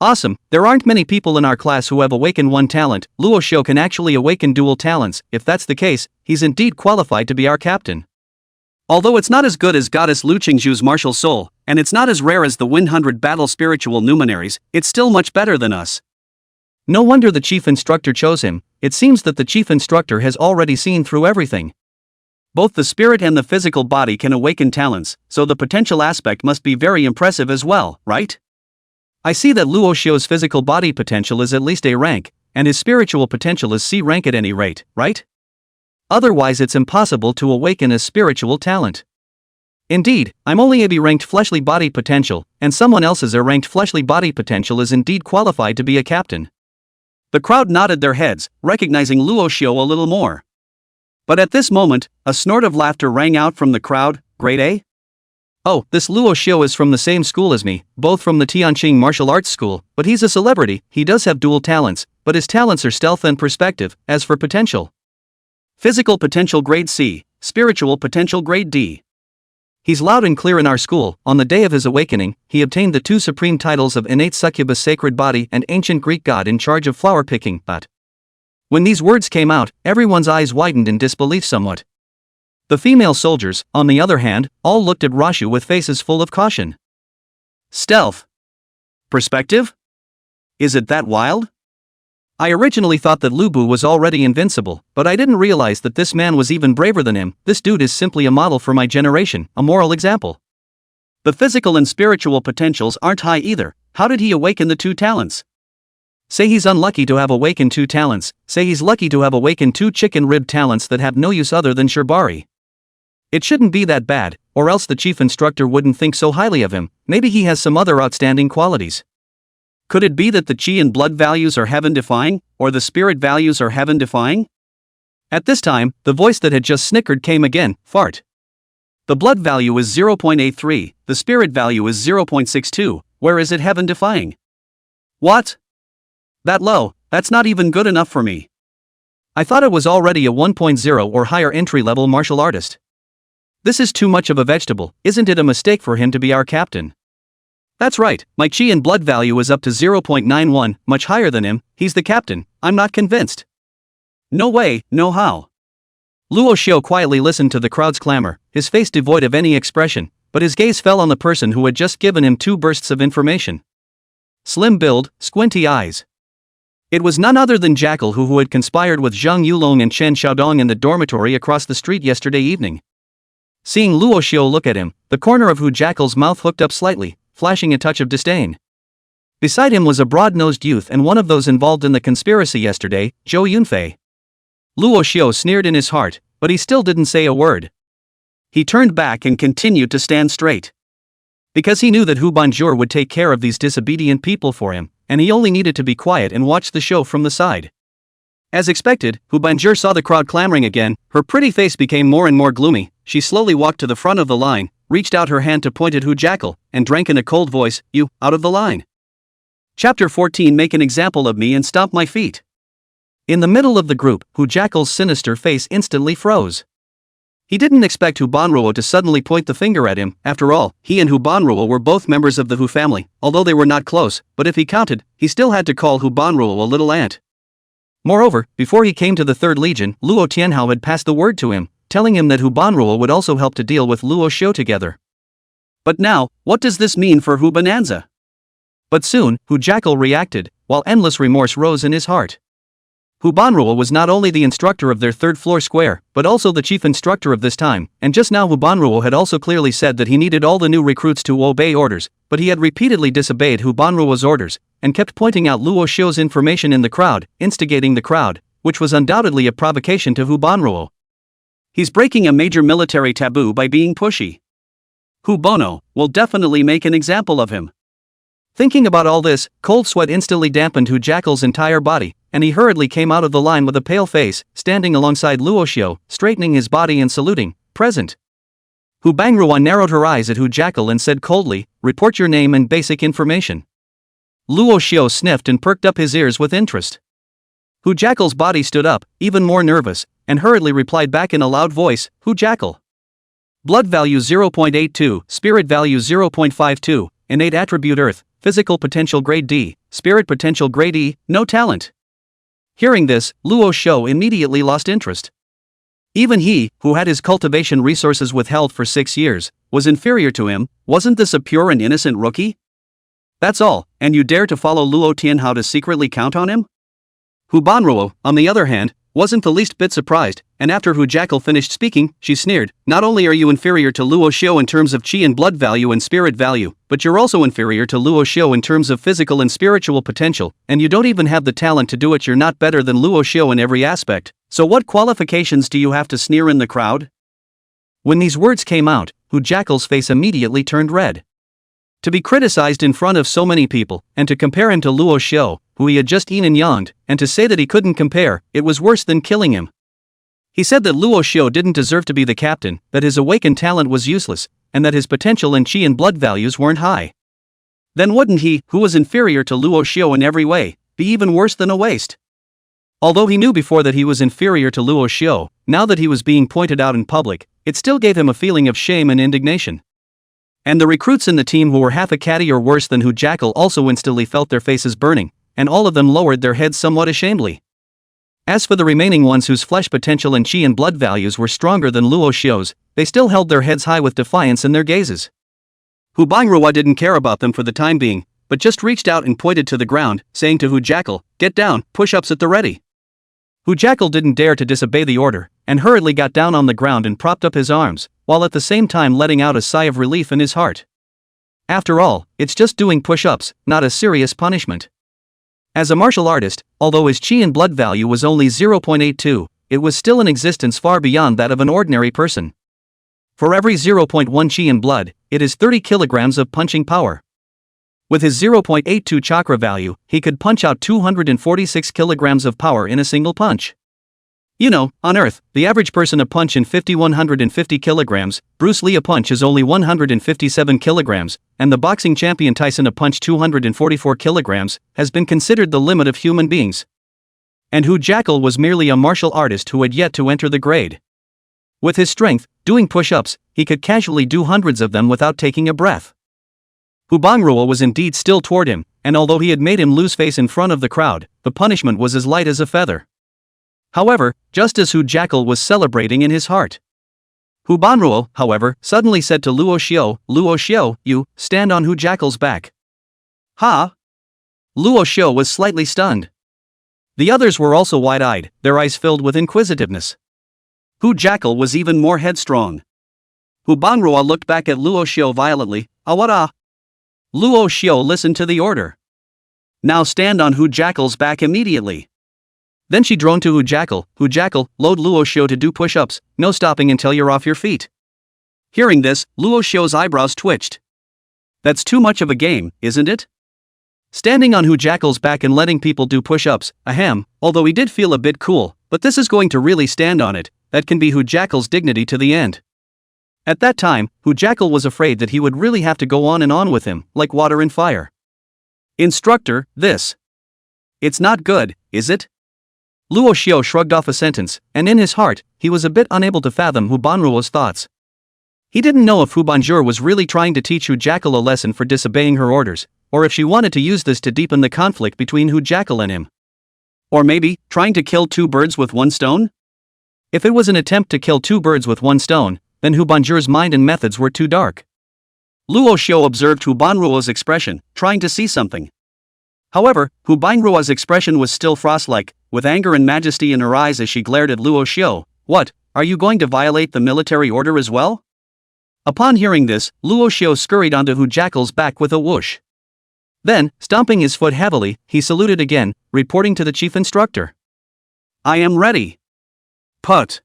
Awesome, there aren't many people in our class who have awakened one talent. Luo Xiu can actually awaken dual talents. If that's the case, he's indeed qualified to be our captain. Although it's not as good as goddess Lu Qingci's martial soul, and it's not as rare as the 100 battle spiritual luminaries, it's still much better than us. No wonder the chief instructor chose him. It seems that the chief instructor has already seen through everything. Both the spirit and the physical body can awaken talents, so the potential aspect must be very impressive as well, right? I see that Luo Xiu's physical body potential is at least A rank, and his spiritual potential is C rank at any rate, right? Otherwise it's impossible to awaken a spiritual talent. Indeed, I'm only a B ranked fleshly body potential, and someone else's A ranked fleshly body potential is indeed qualified to be a captain. The crowd nodded their heads, recognizing Luo Xiu a little more. But at this moment, a snort of laughter rang out from the crowd. Grade A? Oh, this Luo Xiu is from the same school as me, both from the Tianqing martial arts school, but he's a celebrity. He does have dual talents, but his talents are stealth and perspective. As for potential, physical potential grade C, spiritual potential grade D. He's loud and clear in our school. On the day of his awakening, he obtained the 2 supreme titles of innate succubus sacred body and ancient Greek god in charge of flower picking. But when these words came out, everyone's eyes widened in disbelief somewhat. The female soldiers, on the other hand, all looked at Luo Xiu with faces full of caution. Stealth. Perspective? Is it that wild? I originally thought that Lu Bu was already invincible, but I didn't realize that this man was even braver than him. This dude is simply a model for my generation, a moral example. The physical and spiritual potentials aren't high either. How did he awaken the 2 talents? Say he's unlucky to have awakened 2 talents, say he's lucky to have awakened 2 chicken rib talents that have no use other than shibari. It shouldn't be that bad, or else the chief instructor wouldn't think so highly of him. Maybe he has some other outstanding qualities. Could it be that the chi and blood values are heaven-defying, or the spirit values are heaven-defying? At this time, the voice that had just snickered came again. Fart. The blood value is 0.83, the spirit value is 0.62, where is it heaven-defying? What? That low, that's not even good enough for me. I thought it was already a 1.0 or higher entry-level martial artist. This is too much of a vegetable. Isn't it a mistake for him to be our captain? That's right, my chi and blood value is up to 0.91, much higher than him. He's the captain. I'm not convinced. No way, no how. Luo Xiu quietly listened to the crowd's clamor, his face devoid of any expression, but his gaze fell on the person who had just given him 2 bursts of information. Slim build, squinty eyes. It was none other than Jackal who had conspired with Zhang Yulong and Chen Xiaodong in the dormitory across the street yesterday evening. Seeing Luo Xiu look at him, the corner of Hu Jackal's mouth hooked up slightly, flashing a touch of disdain. Beside him was a broad-nosed youth and one of those involved in the conspiracy yesterday, Zhou Yunfei. Luo Xiu sneered in his heart, but he still didn't say a word. He turned back and continued to stand straight. Because he knew that Hu Banjur would take care of these disobedient people for him, and he only needed to be quiet and watch the show from the side. As expected, Hu Banjur saw the crowd clamoring again. Her pretty face became more and more gloomy. She slowly walked to the front of the line, reached out her hand to point at Hu Jackal, and drank in a cold voice, "You, out of the line. Chapter 14 Make an example of me and stomp my feet." In the middle of the group, Hu Jackal's sinister face instantly froze. He didn't expect Hu Banruo to suddenly point the finger at him. After all, he and Hu Banruo were both members of the Hu family, although they were not close, but if he counted, he still had to call Hu Banruo a little ant. Moreover, before he came to the 3rd Legion, Luo Tianhao had passed the word to him, telling him that Hu Banruo would also help to deal with Luo Xiu together. But now, what does this mean for Hu Bonanza? But soon, Hu Jackal reacted, while endless remorse rose in his heart. Hu Banruo was not only the instructor of their 3rd floor square, but also the chief instructor of this time, and just now Hu Banruo had also clearly said that he needed all the new recruits to obey orders, but he had repeatedly disobeyed Hu Banruo's orders, and kept pointing out Luo Xiu's information in the crowd, instigating the crowd, which was undoubtedly a provocation to Hu Banruo. He's breaking a major military taboo by being pushy. Hu Bono will definitely make an example of him. Thinking about all this, cold sweat instantly dampened Hu Jackal's entire body, and he hurriedly came out of the line with a pale face, standing alongside Luo Xiu, straightening his body and saluting, "Present." Hu Banruo narrowed her eyes at Hu Jackal and said coldly, "Report your name and basic information." Luo Xiu sniffed and perked up his ears with interest. Hu Jackal's body stood up, even more nervous, and hurriedly replied back in a loud voice, Hu Jackal. Blood value 0.82, spirit value 0.52, innate attribute Earth, physical potential grade D, spirit potential grade E, no talent. Hearing this, Luo Xiu immediately lost interest. Even he, who had his cultivation resources withheld for 6 years, was inferior to him. Wasn't this a pure and innocent rookie? That's all, and you dare to follow Luo Tianhao to secretly count on him? Hu Banruo, on the other hand, wasn't the least bit surprised, and after Hu Jackal finished speaking, she sneered, not only are you inferior to Luo Xiu in terms of qi and blood value and spirit value, but you're also inferior to Luo Xiu in terms of physical and spiritual potential, and you don't even have the talent to do it. You're not better than Luo Xiu in every aspect, so what qualifications do you have to sneer in the crowd? When these words came out, Hu Jackal's face immediately turned red. To be criticized in front of so many people, and to compare him to Luo Xiu, who he had just eaten and yawned, and to say that he couldn't compare, it was worse than killing him. He said that Luo Xiu didn't deserve to be the captain, that his awakened talent was useless, and that his potential and qi and blood values weren't high. Then wouldn't he, who was inferior to Luo Xiu in every way, be even worse than a waste? Although he knew before that he was inferior to Luo Xiu, now that he was being pointed out in public, it still gave him a feeling of shame and indignation. And the recruits in the team who were half a catty or worse than Hu Jackal also instantly felt their faces burning, and all of them lowered their heads somewhat ashamedly. As for the remaining ones whose flesh potential and qi and blood values were stronger than Luo Xiu's, they still held their heads high with defiance in their gazes. Hu Bangrua didn't care about them for the time being, but just reached out and pointed to the ground, saying to Hu Jackal, get down, push-ups at the ready. Hu Jackal didn't dare to disobey the order, and hurriedly got down on the ground and propped up his arms, while at the same time letting out a sigh of relief in his heart. After all, it's just doing push-ups, not a serious punishment. As a martial artist, although his qi and blood value was only 0.82, it was still in existence far beyond that of an ordinary person. For every 0.1 qi and blood, it is 30 kilograms of punching power. With his 0.82 chakra value, he could punch out 246 kilograms of power in a single punch. You know, on Earth, the average person a punch in 150 kilograms, Bruce Lee a punch is only 157 kilograms, and the boxing champion Tyson a punch 244 kilograms, has been considered the limit of human beings. And Hu Jackal was merely a martial artist who had yet to enter the grade. With his strength, doing push-ups, he could casually do hundreds of them without taking a breath. Hu Bangrua was indeed still toward him, and although he had made him lose face in front of the crowd, the punishment was as light as a feather. However, just as Hu Jackal was celebrating in his heart, Hu Banruo, however, suddenly said to Luo Xiu, you, stand on Hu Jackal's back. Ha! Luo Xiu was slightly stunned. The others were also wide-eyed, their eyes filled with inquisitiveness. Hu Jackal was even more headstrong. Hu Banruo looked back at Luo Xiu violently, awara. Luo Xiu listened to the order. Now stand on Hu Jackal's back immediately. Then she droned to Hu Jackal, load Luo Xiu to do push-ups, no stopping until you're off your feet. Hearing this, Luo Xiu's eyebrows twitched. That's too much of a game, isn't it? Standing on Hu Jackal's back and letting people do push-ups, ahem, although he did feel a bit cool, but this is going to really stand on it, that can be Hu Jackal's dignity to the end. At that time, Hu Jackal was afraid that he would really have to go on and on with him, like water and fire. Instructor, this. It's not good, is it? Luo Xiu shrugged off a sentence, and in his heart, he was a bit unable to fathom Hu Banruo's thoughts. He didn't know if Hu Banjur was really trying to teach Hu Jackal a lesson for disobeying her orders, or if she wanted to use this to deepen the conflict between Hu Jackal and him. Or maybe, trying to kill two birds with one stone? If it was an attempt to kill two birds with one stone, then Hu Banjur's mind and methods were too dark. Luo Xiu observed Hu Banruo's expression, trying to see something. However, Hu Banruo's expression was still frost-like, with anger and majesty in her eyes as she glared at Luo Xiu. What, are you going to violate the military order as well? Upon hearing this, Luo Xiu scurried onto Hu Jackal's back with a whoosh. Then, stomping his foot heavily, he saluted again, reporting to the chief instructor. I am ready. Put.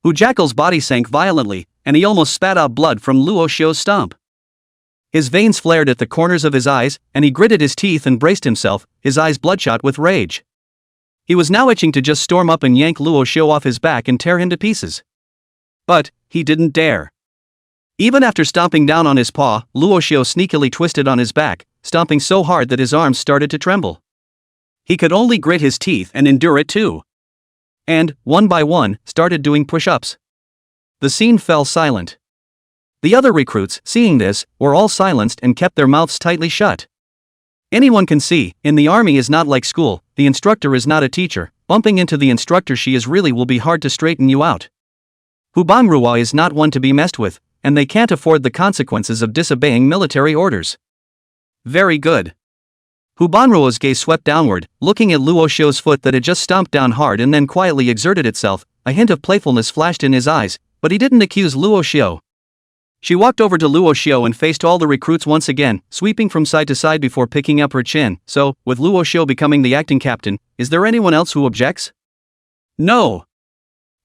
Hu Jackal's body sank violently, and he almost spat out blood from Luo Xiu's stomp. His veins flared at the corners of his eyes, and he gritted his teeth and braced himself, his eyes bloodshot with rage. He was now itching to just storm up and yank Luo Xiu off his back and tear him to pieces. But he didn't dare. Even after stomping down on his paw, Luo Xiu sneakily twisted on his back, stomping so hard that his arms started to tremble. He could only grit his teeth and endure it too. And, one by one, started doing push-ups. The scene fell silent. The other recruits, seeing this, were all silenced and kept their mouths tightly shut. Anyone can see, in the army is not like school, the instructor is not a teacher, bumping into the instructor she is really will be hard to straighten you out. Hubangrua is not one to be messed with, and they can't afford the consequences of disobeying military orders. Very good. Hubanrua's gaze swept downward, looking at Luo Xiu's foot that had just stomped down hard and then quietly exerted itself. A hint of playfulness flashed in his eyes, but he didn't accuse Luo Xiu. She walked over to Luo Xiu and faced all the recruits once again, sweeping from side to side before picking up her chin. So, with Luo Xiu becoming the acting captain, is there anyone else who objects? No.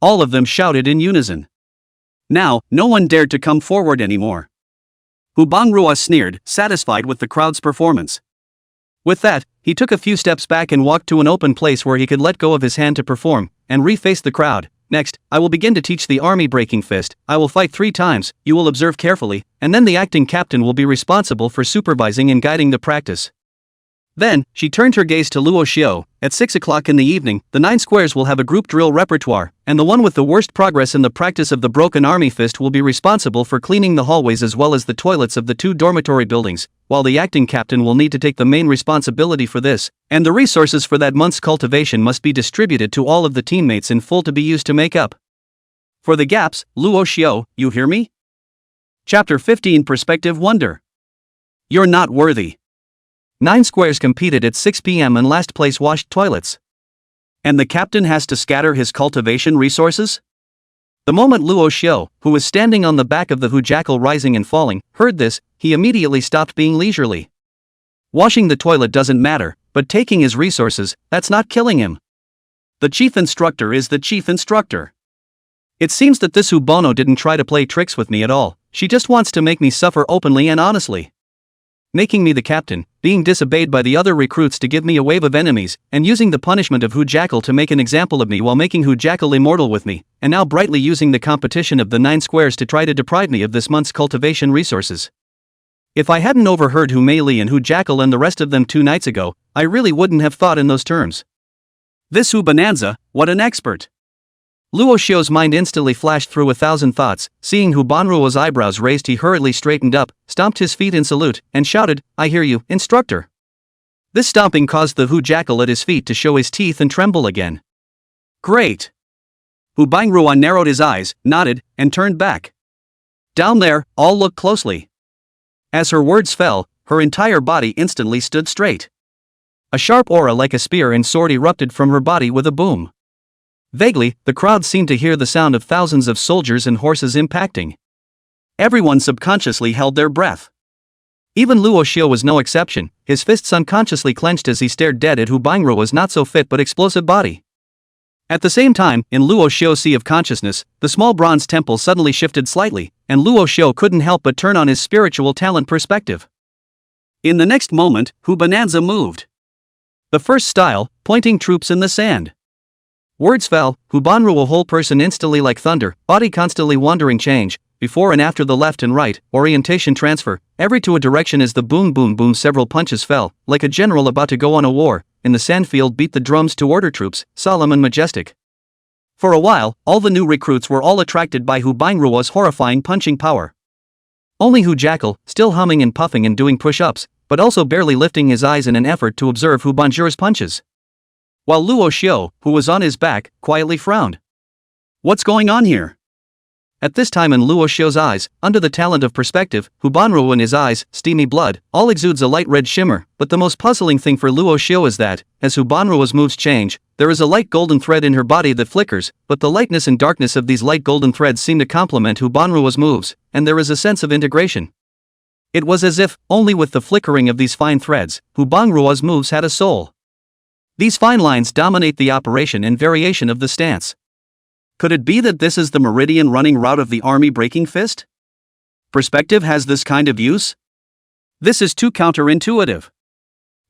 All of them shouted in unison. Now, no one dared to come forward anymore. Hubangrua sneered, satisfied with the crowd's performance. With that, he took a few steps back and walked to an open place where he could let go of his hand to perform, and refaced the crowd. Next, I will begin to teach the army breaking fist. I will fight 3 times, you will observe carefully, and then the acting captain will be responsible for supervising and guiding the practice. Then, she turned her gaze to Luo Xiu. At 6 o'clock in the evening, the 9 squares will have a group drill repertoire, and the one with the worst progress in the practice of the broken army fist will be responsible for cleaning the hallways as well as the toilets of the 2 dormitory buildings, while the acting captain will need to take the main responsibility for this, and the resources for that month's cultivation must be distributed to all of the teammates in full to be used to make up for the gaps. Luo Xiu, you hear me? Chapter 15 Perspective Wonder. You're not worthy. 9 squares competed at 6 p.m. and last place washed toilets. And the captain has to scatter his cultivation resources? The moment Luo Xiu, who was standing on the back of the hujackal rising and falling, heard this, he immediately stopped being leisurely. Washing the toilet doesn't matter, but taking his resources, that's not killing him. The chief instructor is the chief instructor. It seems that this Hubono didn't try to play tricks with me at all, she just wants to make me suffer openly and honestly. Making me the captain, being disobeyed by the other recruits to give me a wave of enemies, and using the punishment of Hujackal to make an example of me while making Hujackal immortal with me, and now brightly using the competition of the 9 squares to try to deprive me of this month's cultivation resources. If I hadn't overheard Hu Mei Li and Hujackal and the rest of them 2 nights ago, I really wouldn't have thought in those terms. This Hu Bonanza, what an expert! Luo Xiu's mind instantly flashed through 1,000 thoughts. Seeing Hubanruo's eyebrows raised, he hurriedly straightened up, stomped his feet in salute, and shouted, I hear you, instructor. This stomping caused the Hujackal at his feet to show his teeth and tremble again. Great! Hubangrua narrowed his eyes, nodded, and turned back. Down there, all look closely. As her words fell, her entire body instantly stood straight. A sharp aura like a spear and sword erupted from her body with a boom. Vaguely, the crowd seemed to hear the sound of thousands of soldiers and horses impacting. Everyone subconsciously held their breath. Even Luo Xiu was no exception, his fists unconsciously clenched as he stared dead at Hubangrua's not so fit but explosive body. At the same time, in Luo Xiu's sea of consciousness, the small bronze temple suddenly shifted slightly, and Luo Xiu couldn't help but turn on his spiritual talent perspective. In the next moment, Hu Bonanza moved. The first style, pointing troops in the sand. Words fell, Hubanrua whole person instantly like thunder, body constantly wandering change, before and after the left and right, orientation transfer, every to a direction as the boom boom boom several punches fell, like a general about to go on a war, in the sandfield beat the drums to order troops, solemn and majestic. For a while, all the new recruits were all attracted by Hubangrua's horrifying punching power. Only Hujackal, still humming and puffing and doing push-ups, but also barely lifting his eyes in an effort to observe Hubanjure's punches. While Luo Xiu, who was on his back, quietly frowned. What's going on here? At this time in Luo Xiu's eyes, under the talent of perspective, Hubanru in his eyes, steamy blood, all exudes a light red shimmer, but the most puzzling thing for Luo Xiu is that, as Hubanrua's moves change, there is a light golden thread in her body that flickers, but the lightness and darkness of these light golden threads seem to complement Hubanrua's moves, and there is a sense of integration. It was as if, only with the flickering of these fine threads, Hubanrua's moves had a soul. These fine lines dominate the operation and variation of the stance. Could it be that this is the meridian running route of the army breaking fist? Perspective has this kind of use? This is too counterintuitive.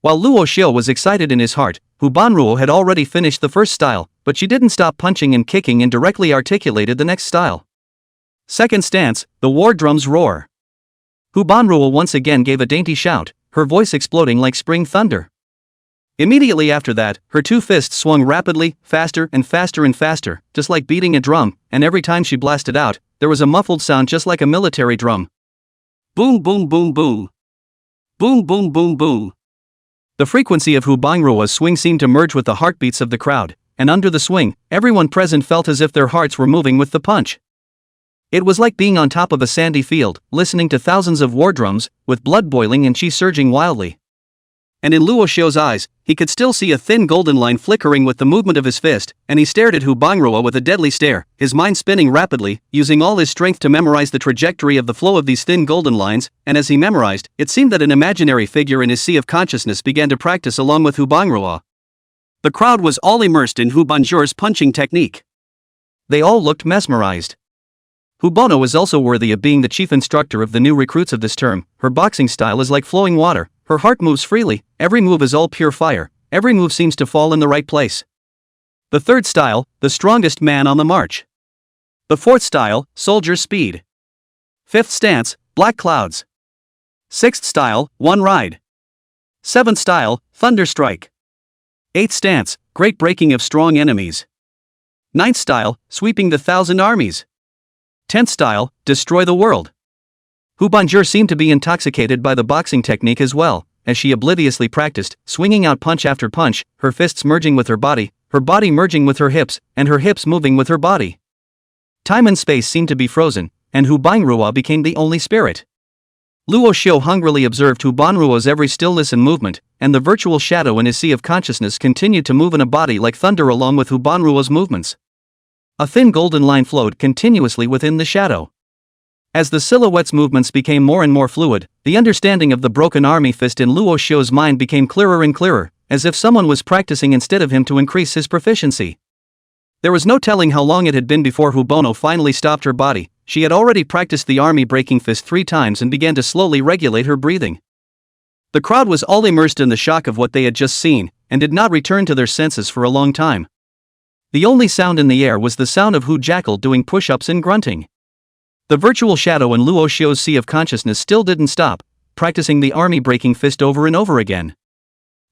While Luo Xiu was excited in his heart, Hubanruo had already finished the first style, but she didn't stop punching and kicking and directly articulated the next style. Second stance, the war drums roar. Hubanruo once again gave a dainty shout, her voice exploding like spring thunder. Immediately after that, her two fists swung rapidly, faster and faster and faster, just like beating a drum, and every time she blasted out, there was a muffled sound just like a military drum. Boom boom boom boom. Boom boom boom boom. The frequency of Hu Bangruo's swing seemed to merge with the heartbeats of the crowd, and under the swing, everyone present felt as if their hearts were moving with the punch. It was like being on top of a sandy field, listening to thousands of war drums, with blood boiling and chi surging wildly. And in Luo Xiu's eyes, he could still see a thin golden line flickering with the movement of his fist, and he stared at Hu Bangruo with a deadly stare, his mind spinning rapidly, using all his strength to memorize the trajectory of the flow of these thin golden lines, and as he memorized, it seemed that an imaginary figure in his sea of consciousness began to practice along with Hu Bangruo. The crowd was all immersed in Hu Banjuo's punching technique. They all looked mesmerized. Hu Bono is also worthy of being the chief instructor of the new recruits of this term. Her boxing style is like flowing water, her heart moves freely, every move is all pure fire, every move seems to fall in the right place. The third style, the strongest man on the march. The fourth style, soldier speed. Fifth stance, black clouds. Sixth style, one ride. Seventh style, thunder strike. Eighth stance, great breaking of strong enemies. Ninth style, sweeping the 1,000 armies. 10th style, destroy the world. Hu Banjuo seemed to be intoxicated by the boxing technique as well, as she obliviously practiced, swinging out punch after punch, her fists merging with her body merging with her hips, and her hips moving with her body. Time and space seemed to be frozen, and Hu Bangruo became the only spirit. Luo Xiu hungrily observed Hu Bangruo's every stillness and movement, and the virtual shadow in his sea of consciousness continued to move in a body like thunder along with Hu Bangruo's movements. A thin golden line flowed continuously within the shadow. As the silhouette's movements became more and more fluid, the understanding of the broken army fist in Luo Xiu's mind became clearer and clearer, as if someone was practicing instead of him to increase his proficiency. There was no telling how long it had been before Hu Bono finally stopped her body. She had already practiced the army breaking fist 3 times and began to slowly regulate her breathing. The crowd was all immersed in the shock of what they had just seen, and did not return to their senses for a long time. The only sound in the air was the sound of Hu Jackal doing push-ups and grunting. The virtual shadow in Luo Xiu's sea of consciousness still didn't stop, practicing the army breaking fist over and over again.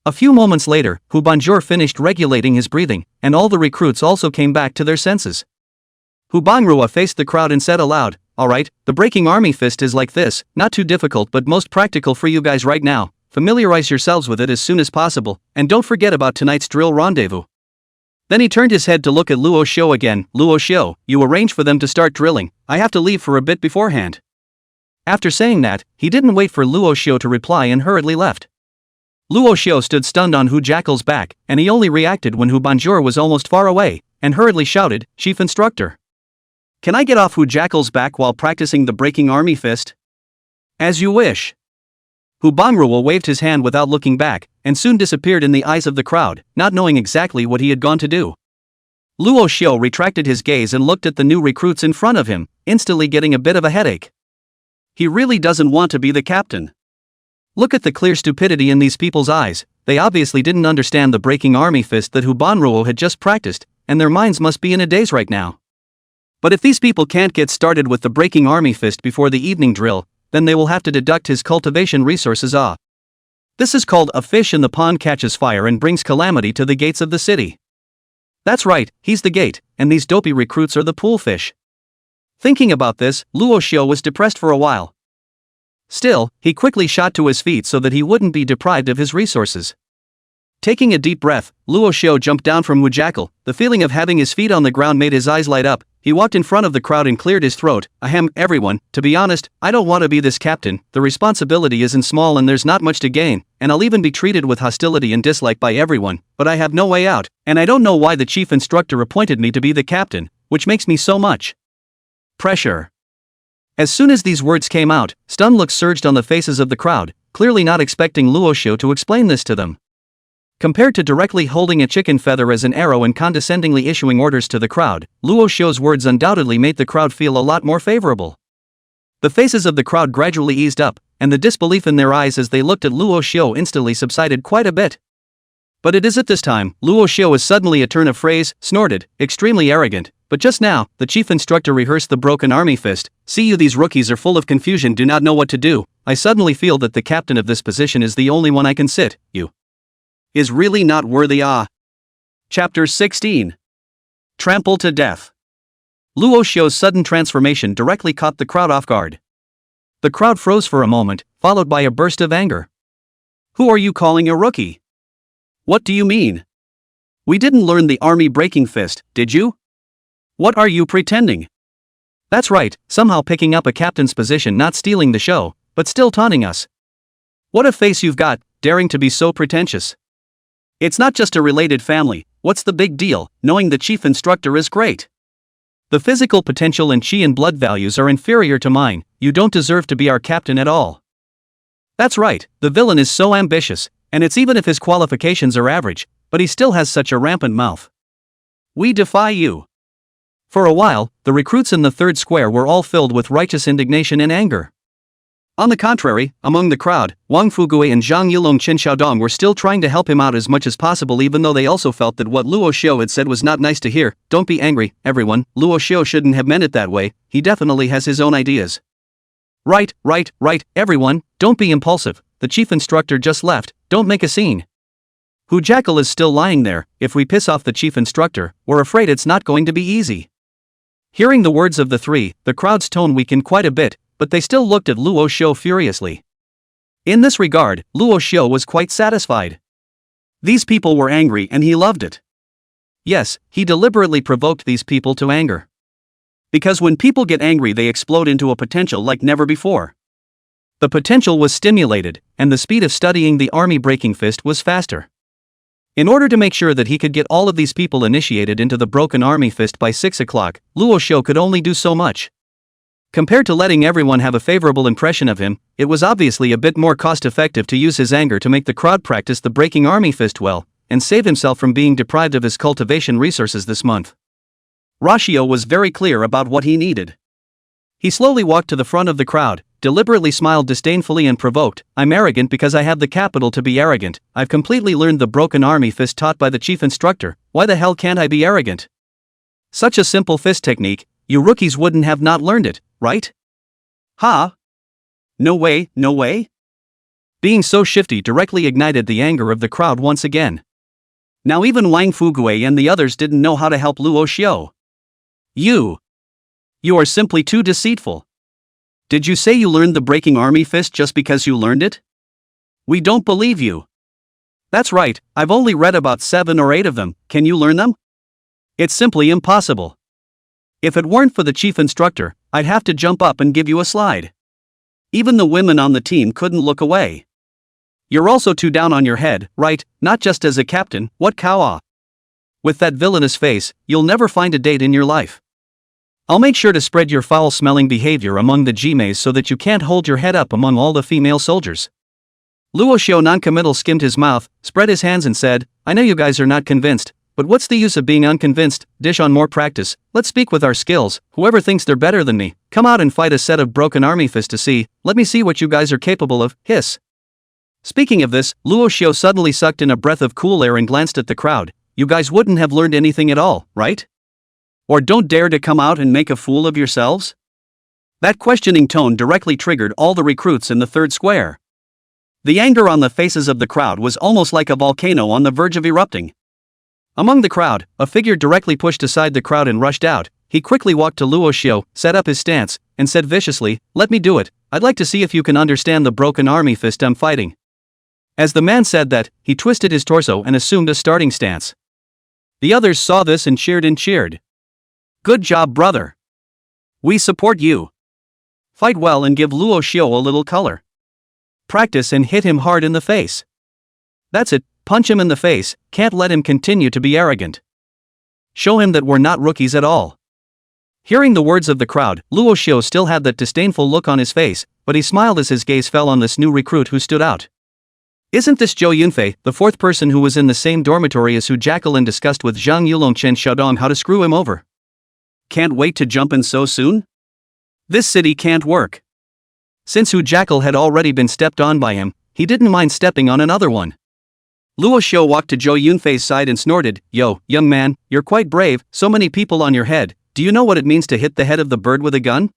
A few moments later, Hu Banjuo finished regulating his breathing, and all the recruits also came back to their senses. Hu Bangruo faced the crowd and said aloud, "Alright, the breaking army fist is like this, not too difficult but most practical for you guys right now. Familiarize yourselves with it as soon as possible, and don't forget about tonight's drill rendezvous." Then he turned his head to look at Luo Xiu again. "Luo Xiu, you arrange for them to start drilling, I have to leave for a bit beforehand." After saying that, he didn't wait for Luo Xiu to reply and hurriedly left. Luo Xiu stood stunned on Hu Jackal's back, and he only reacted when Hu Banjuo was almost far away, and hurriedly shouted, "Chief Instructor! Can I get off Hu Jackal's back while practicing the breaking army fist?" "As you wish." Hu Bangruo waved his hand without looking back, and soon disappeared in the eyes of the crowd, not knowing exactly what he had gone to do. Luo Xiu retracted his gaze and looked at the new recruits in front of him, instantly getting a bit of a headache. He really doesn't want to be the captain. Look at the clear stupidity in these people's eyes. They obviously didn't understand the breaking army fist that Hu Bangruo had just practiced, and their minds must be in a daze right now. But if these people can't get started with the breaking army fist before the evening drill, then they will have to deduct his cultivation resources off. This is called "a fish in the pond catches fire and brings calamity to the gates of the city." That's right, he's the gate, and these dopey recruits are the pool fish. Thinking about this, Luo Xiu was depressed for a while. Still, he quickly shot to his feet so that he wouldn't be deprived of his resources. Taking a deep breath, Luo Xiu jumped down from Hu Jackal. The feeling of having his feet on the ground made his eyes light up. He walked in front of the crowd and cleared his throat. "Ahem, everyone, to be honest, I don't want to be this captain. The responsibility isn't small and there's not much to gain, and I'll even be treated with hostility and dislike by everyone, but I have no way out, and I don't know why the chief instructor appointed me to be the captain, which makes me so much pressure." As soon as these words came out, stunned looks surged on the faces of the crowd, clearly not expecting Luo Xiu to explain this to them. Compared to directly holding a chicken feather as an arrow and condescendingly issuing orders to the crowd, Luo Xiu's words undoubtedly made the crowd feel a lot more favorable. The faces of the crowd gradually eased up, and the disbelief in their eyes as they looked at Luo Xiu instantly subsided quite a bit. But it is at this time, Luo Xiu is suddenly a turn of phrase, snorted, extremely arrogant, but just now, the chief instructor rehearsed the broken army fist. See you, these rookies are full of confusion, do not know what to do. I suddenly feel that the captain of this position is the only one I can sit. You is really not worthy. Chapter 16. Trampled to death. Luo Xiu's sudden transformation directly caught the crowd off guard. The crowd froze for a moment, followed by a burst of anger. Who are you calling a rookie? What do you mean? We didn't learn the army breaking fist, did you? What are you pretending? That's right, somehow picking up a captain's position, not stealing the show, but still taunting us. What a face you've got, daring to be so pretentious. It's not just a related family, what's the big deal? Knowing the chief instructor is great. The physical potential and chi and blood values are inferior to mine, you don't deserve to be our captain at all. That's right, the villain is so ambitious, and it's even if his qualifications are average, but he still has such a rampant mouth. We defy you. For a while, the recruits in the third square were all filled with righteous indignation and anger. On the contrary, among the crowd, Wang Fugui and Zhang Yulong Qin Xiaodong were still trying to help him out as much as possible, even though they also felt that what Luo Xiu had said was not nice to hear. Don't be angry, everyone, Luo Xiu shouldn't have meant it that way, he definitely has his own ideas. Right, everyone, don't be impulsive, the chief instructor just left, don't make a scene. Hu Jackal is still lying there, if we piss off the chief instructor, we're afraid it's not going to be easy. Hearing the words of the three, the crowd's tone weakened quite a bit, but they still looked at Luo Xiu furiously. In this regard, Luo Xiu was quite satisfied. These people were angry and he loved it. Yes, he deliberately provoked these people to anger. Because when people get angry they explode into a potential like never before. The potential was stimulated, and the speed of studying the army breaking fist was faster. In order to make sure that he could get all of these people initiated into the broken army fist by 6 o'clock, Luo Xiu could only do so much. Compared to letting everyone have a favorable impression of him, it was obviously a bit more cost-effective to use his anger to make the crowd practice the breaking army fist well, and save himself from being deprived of his cultivation resources this month. Luo was very clear about what he needed. He slowly walked to the front of the crowd, deliberately smiled disdainfully and provoked, I'm arrogant because I have the capital to be arrogant, I've completely learned the broken army fist taught by the chief instructor, why the hell can't I be arrogant? Such a simple fist technique, you rookies wouldn't have not learned it, right? Ha! No way. Being so shifty directly ignited the anger of the crowd once again. Now even Wang Fugui and the others didn't know how to help Luo Xiu. You are simply too deceitful. Did you say you learned the breaking army fist just because you learned it? We don't believe you. That's right, I've only read about 7 or 8 of them, can you learn them? It's simply impossible. If it weren't for the chief instructor, I'd have to jump up and give you a slide. Even the women on the team couldn't look away. You're also too down on your head, right, not just as a captain, what cow? With that villainous face, you'll never find a date in your life. I'll make sure to spread your foul-smelling behavior among the Jimeis so that you can't hold your head up among all the female soldiers. Luo Xiu noncommittal skimmed his mouth, spread his hands and said, I know you guys are not convinced, but what's the use of being unconvinced, dish on more practice, let's speak with our skills, whoever thinks they're better than me, come out and fight a set of broken army fists to see, let me see what you guys are capable of, hiss. Speaking of this, Luo Xiu suddenly sucked in a breath of cool air and glanced at the crowd, you guys wouldn't have learned anything at all, right? Or don't dare to come out and make a fool of yourselves? That questioning tone directly triggered all the recruits in the third square. The anger on the faces of the crowd was almost like a volcano on the verge of erupting. Among the crowd, a figure directly pushed aside the crowd and rushed out. He quickly walked to Luo Xiu, set up his stance, and said viciously, let me do it, I'd like to see if you can understand the broken army fist I'm fighting. As the man said that, he twisted his torso and assumed a starting stance. The others saw this and cheered. Good job, brother. We support you. Fight well and give Luo Xiu a little color. Practice and hit him hard in the face. That's it, punch him in the face, can't let him continue to be arrogant. Show him that we're not rookies at all. Hearing the words of the crowd, Luo Xiu still had that disdainful look on his face, but he smiled as his gaze fell on this new recruit who stood out. Isn't this Zhou Yunfei, the fourth person who was in the same dormitory as Hu Jackal and discussed with Zhang Yulong Qin Xiaodong how to screw him over? Can't wait to jump in so soon? This city can't work. Since Hu Jackal had already been stepped on by him, he didn't mind stepping on another one. Luo Xiu walked to Zhou Yunfei's side and snorted, "Yo, young man, you're quite brave, so many people on your head, do you know what it means to hit the head of the bird with a gun?"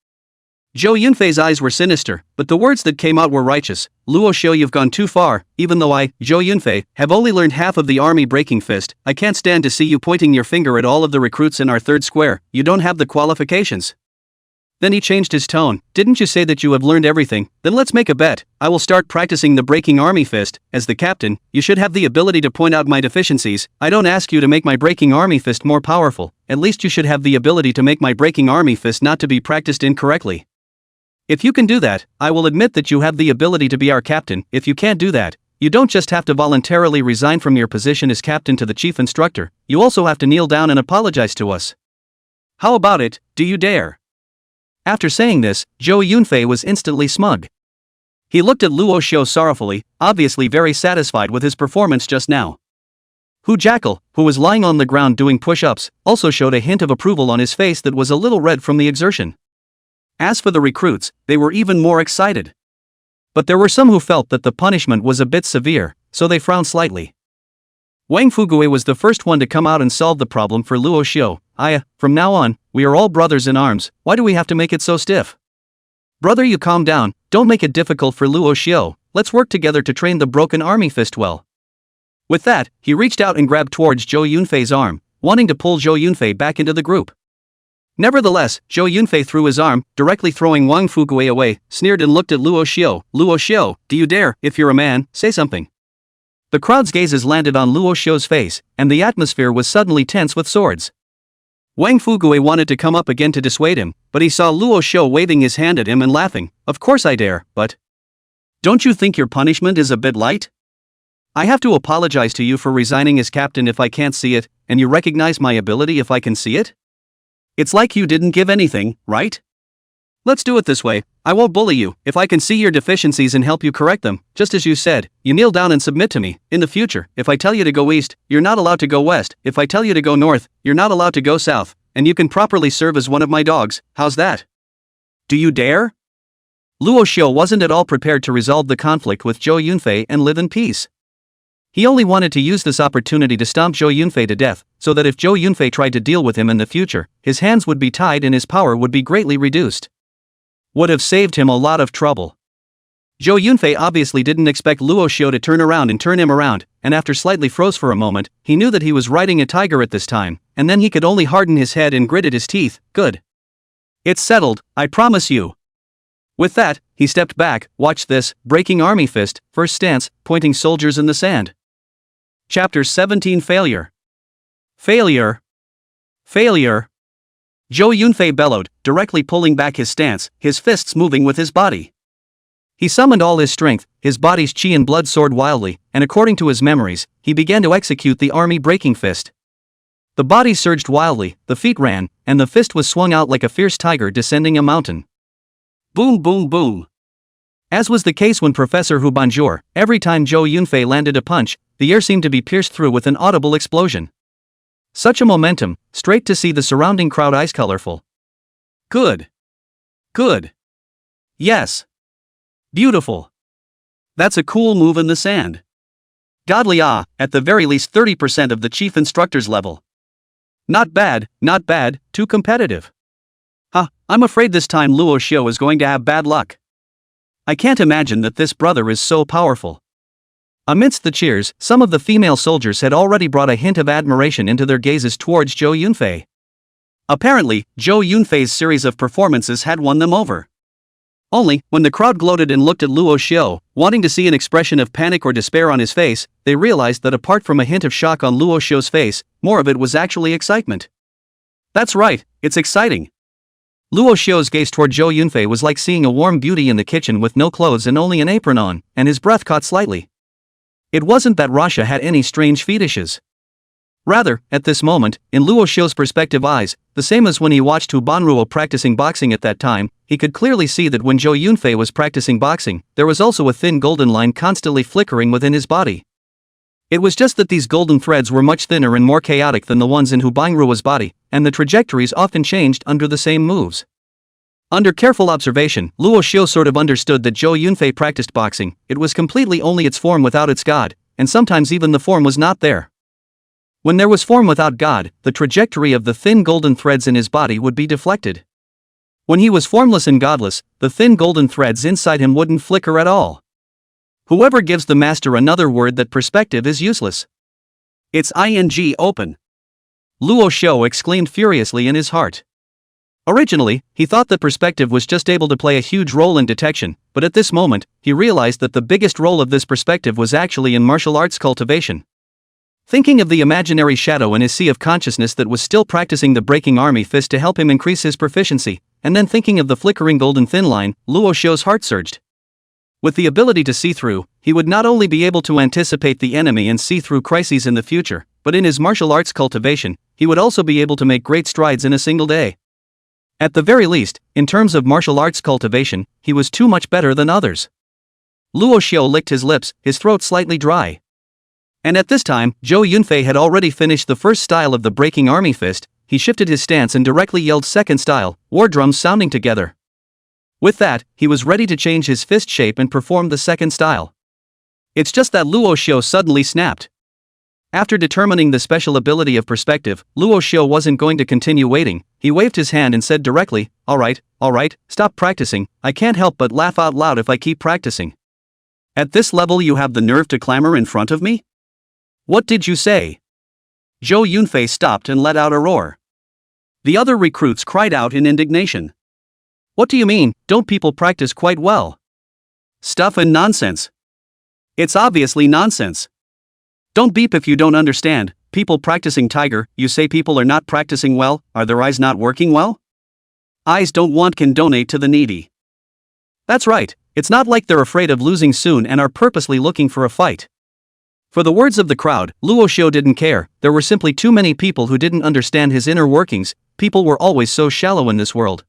Zhou Yunfei's eyes were sinister, but the words that came out were righteous. "Luo Xiu, you've gone too far, even though I, Zhou Yunfei, have only learned half of the army breaking fist, I can't stand to see you pointing your finger at all of the recruits in our third square, you don't have the qualifications." Then he changed his tone. "Didn't you say that you have learned everything? Then let's make a bet. I will start practicing the breaking army fist. As the captain, you should have the ability to point out my deficiencies. I don't ask you to make my breaking army fist more powerful, at least you should have the ability to make my breaking army fist not to be practiced incorrectly. If you can do that, I will admit that you have the ability to be our captain. If you can't do that, you don't just have to voluntarily resign from your position as captain to the chief instructor, you also have to kneel down and apologize to us. How about it, do you dare?" After saying this, Zhou Yunfei was instantly smug. He looked at Luo Xiu sorrowfully, obviously very satisfied with his performance just now. Hu Jackal, who was lying on the ground doing push-ups, also showed a hint of approval on his face that was a little red from the exertion. As for the recruits, they were even more excited. But there were some who felt that the punishment was a bit severe, so they frowned slightly. Wang Fugue was the first one to come out and solve the problem for Luo Xiu. From now on, we are all brothers in arms, why do we have to make it so stiff? Brother, you calm down, don't make it difficult for Luo Xiu, let's work together to train the broken army fist well." With that, he reached out and grabbed towards Zhou Yunfei's arm, wanting to pull Zhou Yunfei back into the group. Nevertheless, Zhou Yunfei threw his arm, directly throwing Wang Fugue away, sneered and looked at Luo Xiu. "Luo Xiu, do you dare? If you're a man, say something." The crowd's gazes landed on Luo Xiu's face, and the atmosphere was suddenly tense with swords. Wang Fugue wanted to come up again to dissuade him, but he saw Luo Xiu waving his hand at him and laughing. "Of course I dare, but don't you think your punishment is a bit light? I have to apologize to you for resigning as captain if I can't see it, and you recognize my ability if I can see it? It's like you didn't give anything, right? Let's do it this way, I won't bully you, if I can see your deficiencies and help you correct them, just as you said, you kneel down and submit to me. In the future, if I tell you to go east, you're not allowed to go west, if I tell you to go north, you're not allowed to go south, and you can properly serve as one of my dogs, how's that? Do you dare?" Luo Xiu wasn't at all prepared to resolve the conflict with Zhou Yunfei and live in peace. He only wanted to use this opportunity to stomp Zhou Yunfei to death, so that if Zhou Yunfei tried to deal with him in the future, his hands would be tied and his power would be greatly reduced. Would have saved him a lot of trouble. Zhou Yunfei obviously didn't expect Luo Xiu to turn around and turn him around, and after slightly froze for a moment, he knew that he was riding a tiger at this time, and then he could only harden his head and gritted his teeth. "Good. It's settled, I promise you." With that, he stepped back. Watch this, breaking army fist, first stance, pointing soldiers in the sand. Chapter 17 Failure. Failure. Failure. Zhou Yunfei bellowed, directly pulling back his stance, his fists moving with his body. He summoned all his strength, his body's chi and blood soared wildly, and according to his memories, he began to execute the army breaking fist. The body surged wildly, the feet ran, and the fist was swung out like a fierce tiger descending a mountain. Boom boom boom. As was the case when Professor Hu Bonjour, every time Zhou Yunfei landed a punch, the air seemed to be pierced through with an audible explosion. Such a momentum, straight to see the surrounding crowd eyes colorful. Good. Good. Yes. Beautiful. That's a cool move in the sand. Godly at the very least 30% of the chief instructor's level. Not bad, too competitive. I'm afraid this time Luo Xiu is going to have bad luck. I can't imagine that this brother is so powerful. Amidst the cheers, some of the female soldiers had already brought a hint of admiration into their gazes towards Zhou Yunfei. Apparently, Zhou Yunfei's series of performances had won them over. Only, when the crowd gloated and looked at Luo Xiu, wanting to see an expression of panic or despair on his face, they realized that apart from a hint of shock on Luo Xiu's face, more of it was actually excitement. That's right, it's exciting. Luo Xiu's gaze toward Zhou Yunfei was like seeing a warm beauty in the kitchen with no clothes and only an apron on, and his breath caught slightly. It wasn't that Rasha had any strange fetishes. Rather, at this moment, in Luo Xiu's perspective eyes, the same as when he watched Hu Banruo practicing boxing at that time, he could clearly see that when Zhou Yunfei was practicing boxing, there was also a thin golden line constantly flickering within his body. It was just that these golden threads were much thinner and more chaotic than the ones in Hu Banruo's body, and the trajectories often changed under the same moves. Under careful observation, Luo Xiu sort of understood that Zhou Yunfei practiced boxing, it was completely only its form without its god, and sometimes even the form was not there. When there was form without God, the trajectory of the thin golden threads in his body would be deflected. When he was formless and godless, the thin golden threads inside him wouldn't flicker at all. Whoever gives the master another word that perspective is useless. It's ing open. Luo Xiu exclaimed furiously in his heart. Originally, he thought that perspective was just able to play a huge role in detection, but at this moment, he realized that the biggest role of this perspective was actually in martial arts cultivation. Thinking of the imaginary shadow in his sea of consciousness that was still practicing the breaking army fist to help him increase his proficiency, and then thinking of the flickering golden thin line, Luo Xiu's heart surged. With the ability to see through, he would not only be able to anticipate the enemy and see through crises in the future, but in his martial arts cultivation, he would also be able to make great strides in a single day. At the very least, in terms of martial arts cultivation, he was too much better than others. Luo Xiu licked his lips, his throat slightly dry. And at this time, Zhou Yunfei had already finished the first style of the breaking army fist. He shifted his stance and directly yelled second style, war drums sounding together. With that, he was ready to change his fist shape and perform the second style. It's just that Luo Xiu suddenly snapped. After determining the special ability of perspective, Luo Xiu wasn't going to continue waiting. He waved his hand and said directly, all right, stop practicing, I can't help but laugh out loud if I keep practicing. At this level you have the nerve to clamor in front of me? What did you say? Zhou Yunfei stopped and let out a roar. The other recruits cried out in indignation. What do you mean, don't people practice quite well? Stuff and nonsense. It's obviously nonsense. Don't beep if you don't understand. People practicing tiger, you say people are not practicing well, are their eyes not working well? Eyes don't want can donate to the needy. That's right, it's not like they're afraid of losing soon and are purposely looking for a fight. For the words of the crowd, Luo Xiu didn't care. There were simply too many people who didn't understand his inner workings. People were always so shallow in this world.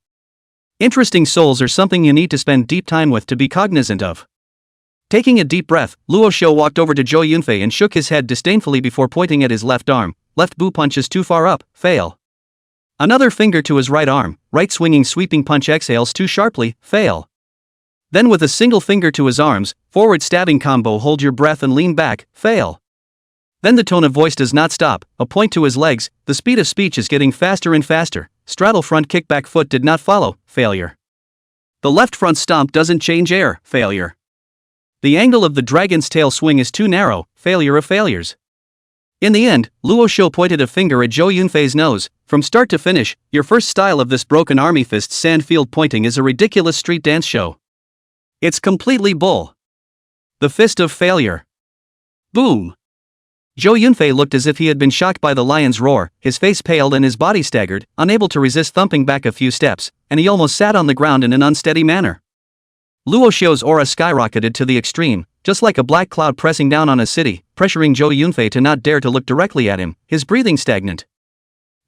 Interesting souls are something you need to spend deep time with to be cognizant of. Taking a deep breath, Luo Xiu walked over to Zhou Yunfei and shook his head disdainfully before pointing at his left arm. Left boo punches too far up, fail. Another finger to his right arm, right swinging sweeping punch exhales too sharply, fail. Then with a single finger to his arms, forward stabbing combo hold your breath and lean back, fail. Then the tone of voice does not stop, a point to his legs, the speed of speech is getting faster and faster, straddle front kick back foot did not follow, failure. The left front stomp doesn't change air, failure. The angle of the dragon's tail swing is too narrow, failure of failures. In the end, Luo Xiu pointed a finger at Zhou Yunfei's nose. From start to finish, your first style of this broken army fist sandfield pointing is a ridiculous street dance show. It's completely bull. The fist of failure. Boom. Zhou Yunfei looked as if he had been shocked by the lion's roar, his face paled and his body staggered, unable to resist thumping back a few steps, and he almost sat on the ground in an unsteady manner. Luo Xiu's aura skyrocketed to the extreme, just like a black cloud pressing down on a city, pressuring Zhou Yunfei to not dare to look directly at him, his breathing stagnant.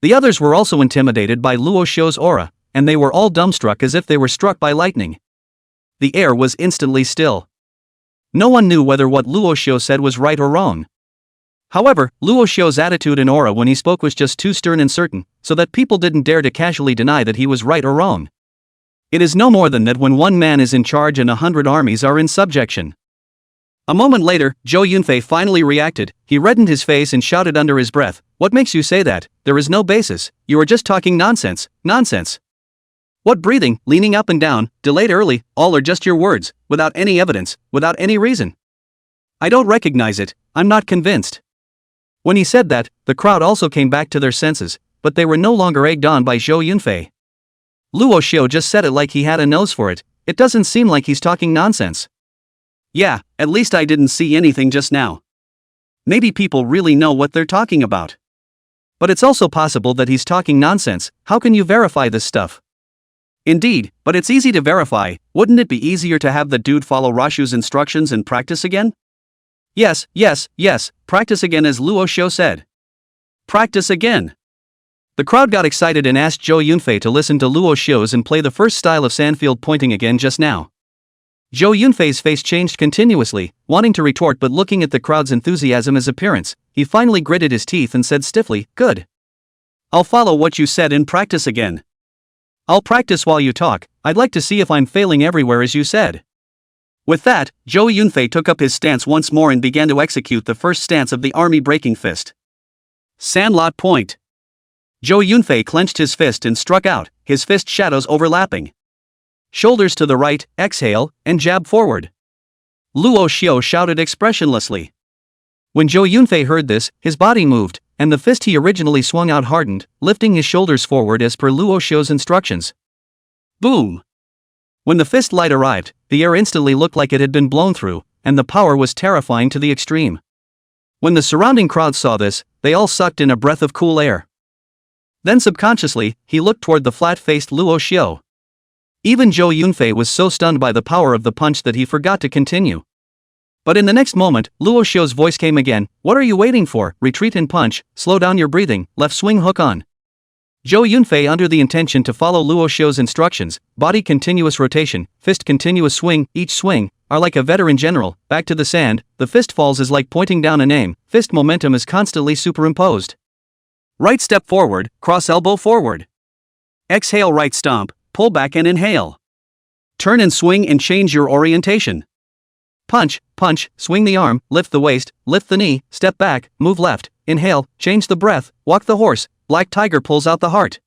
The others were also intimidated by Luo Xiu's aura, and they were all dumbstruck as if they were struck by lightning. The air was instantly still. No one knew whether what Luo Xiu said was right or wrong. However, Luo Xiu's attitude and aura when he spoke was just too stern and certain, so that people didn't dare to casually deny that he was right or wrong. It is no more than that when one man is in charge and 100 armies are in subjection. A moment later, Zhou Yunfei finally reacted. He reddened his face and shouted under his breath, "What makes you say that? There is no basis, you are just talking nonsense, nonsense. What breathing, leaning up and down, delayed early, all are just your words, without any evidence, without any reason. I don't recognize it, I'm not convinced." When he said that, the crowd also came back to their senses, but they were no longer egged on by Zhou Yunfei. Luo Xiu just said it like he had a nose for it. It doesn't seem like he's talking nonsense. Yeah, at least I didn't see anything just now. Maybe people really know what they're talking about. But it's also possible that he's talking nonsense. How can you verify this stuff? Indeed, but it's easy to verify. Wouldn't it be easier to have the dude follow Rashu's instructions and practice again? Yes, practice again as Luo Xiu said. Practice again. The crowd got excited and asked Zhou Yunfei to listen to Luo Xiu's and play the first style of sandfield pointing again just now. Zhou Yunfei's face changed continuously, wanting to retort but looking at the crowd's enthusiasm as appearance, he finally gritted his teeth and said stiffly, "Good. I'll follow what you said and practice again. I'll practice while you talk, I'd like to see if I'm failing everywhere as you said." With that, Zhou Yunfei took up his stance once more and began to execute the first stance of the army breaking fist. Sandlot point. Zhou Yunfei clenched his fist and struck out, his fist shadows overlapping. Shoulders to the right, exhale, and jab forward. Luo Xiu shouted expressionlessly. When Zhou Yunfei heard this, his body moved, and the fist he originally swung out hardened, lifting his shoulders forward as per Luo Xiu's instructions. Boom! When the fist light arrived, the air instantly looked like it had been blown through, and the power was terrifying to the extreme. When the surrounding crowd saw this, they all sucked in a breath of cool air. Then subconsciously, he looked toward the flat-faced Luo Xiu. Even Zhou Yunfei was so stunned by the power of the punch that he forgot to continue. But in the next moment, Luo Xiu's voice came again. What are you waiting for? Retreat and punch, slow down your breathing, left swing hook on. Zhou Yunfei, under the intention to follow Luo Xiu's instructions, body continuous rotation, fist continuous swing, each swing, are like a veteran general, back to the sand, the fist falls is like pointing down an aim, fist momentum is constantly superimposed. Right step forward, cross elbow forward. Exhale right stomp, pull back and inhale. Turn and swing and change your orientation. Punch, punch, swing the arm, lift the waist, lift the knee, step back, move left, inhale, change the breath, walk the horse, black tiger pulls out the heart.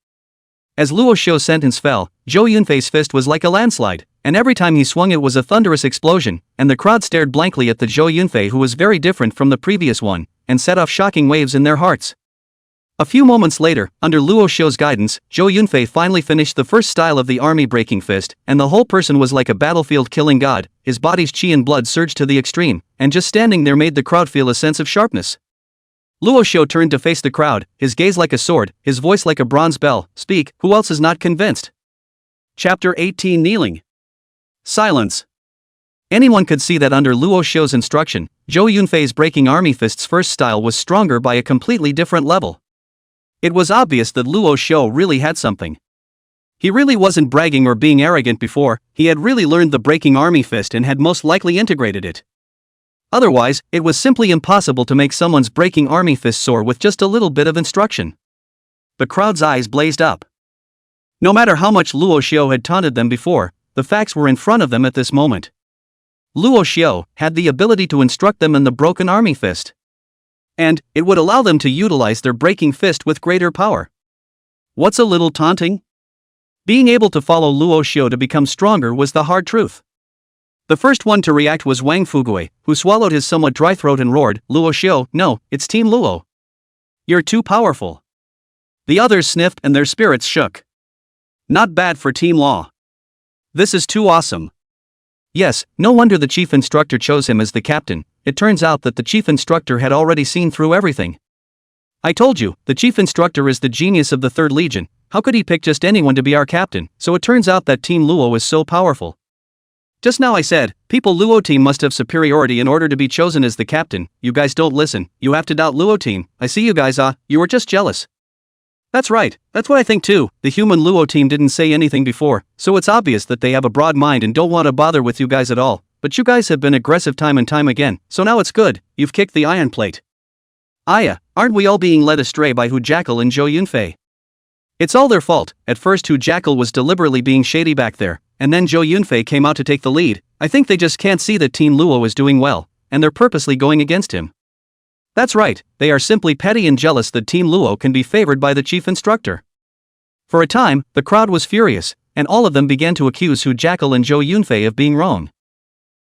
As Luo Xiu's sentence fell, Zhou Yunfei's fist was like a landslide, and every time he swung it was a thunderous explosion, and the crowd stared blankly at the Zhou Yunfei who was very different from the previous one, and set off shocking waves in their hearts. A few moments later, under Luo Xiu's guidance, Zhou Yunfei finally finished the first style of the army breaking fist, and the whole person was like a battlefield killing god, his body's chi and blood surged to the extreme, and just standing there made the crowd feel a sense of sharpness. Luo Xiu turned to face the crowd, his gaze like a sword, his voice like a bronze bell. Speak, who else is not convinced? Chapter 18 Kneeling. Silence. Anyone could see that under Luo Xiu's instruction, Zhou Yunfei's breaking army fist's first style was stronger by a completely different level. It was obvious that Luo Xiu really had something. He really wasn't bragging or being arrogant before, he had really learned the breaking army fist and had most likely integrated it. Otherwise, it was simply impossible to make someone's breaking army fist soar with just a little bit of instruction. The crowd's eyes blazed up. No matter how much Luo Xiu had taunted them before, the facts were in front of them at this moment. Luo Xiu had the ability to instruct them in the broken army fist. And it would allow them to utilize their breaking fist with greater power. What's a little taunting? Being able to follow Luo Xiu to become stronger was the hard truth. The first one to react was Wang Fugui, who swallowed his somewhat dry throat and roared, Luo Xiu, no, it's Team Luo. You're too powerful. The others sniffed and their spirits shook. Not bad for Team Luo. This is too awesome. Yes, no wonder the chief instructor chose him as the captain. It turns out that the chief instructor had already seen through everything. I told you, the chief instructor is the genius of the 3rd Legion. How could he pick just anyone to be our captain? So it turns out that Team Luo is so powerful. Just now I said, people Luo team must have superiority in order to be chosen as the captain. You guys don't listen, you have to doubt Luo team. I see you guys, you were just jealous. That's right, that's what I think too. The human Luo team didn't say anything before, so it's obvious that they have a broad mind and don't want to bother with you guys at all. But you guys have been aggressive time and time again, so now it's good, you've kicked the iron plate. Aya, aren't we all being led astray by Hu Jackal and Zhou Yunfei? It's all their fault. At first Hu Jackal was deliberately being shady back there, and then Zhou Yunfei came out to take the lead. I think they just can't see that Team Luo is doing well, and they're purposely going against him. That's right, they are simply petty and jealous that Team Luo can be favored by the chief instructor. For a time, the crowd was furious, and all of them began to accuse Hu Jackal and Zhou Yunfei of being wrong.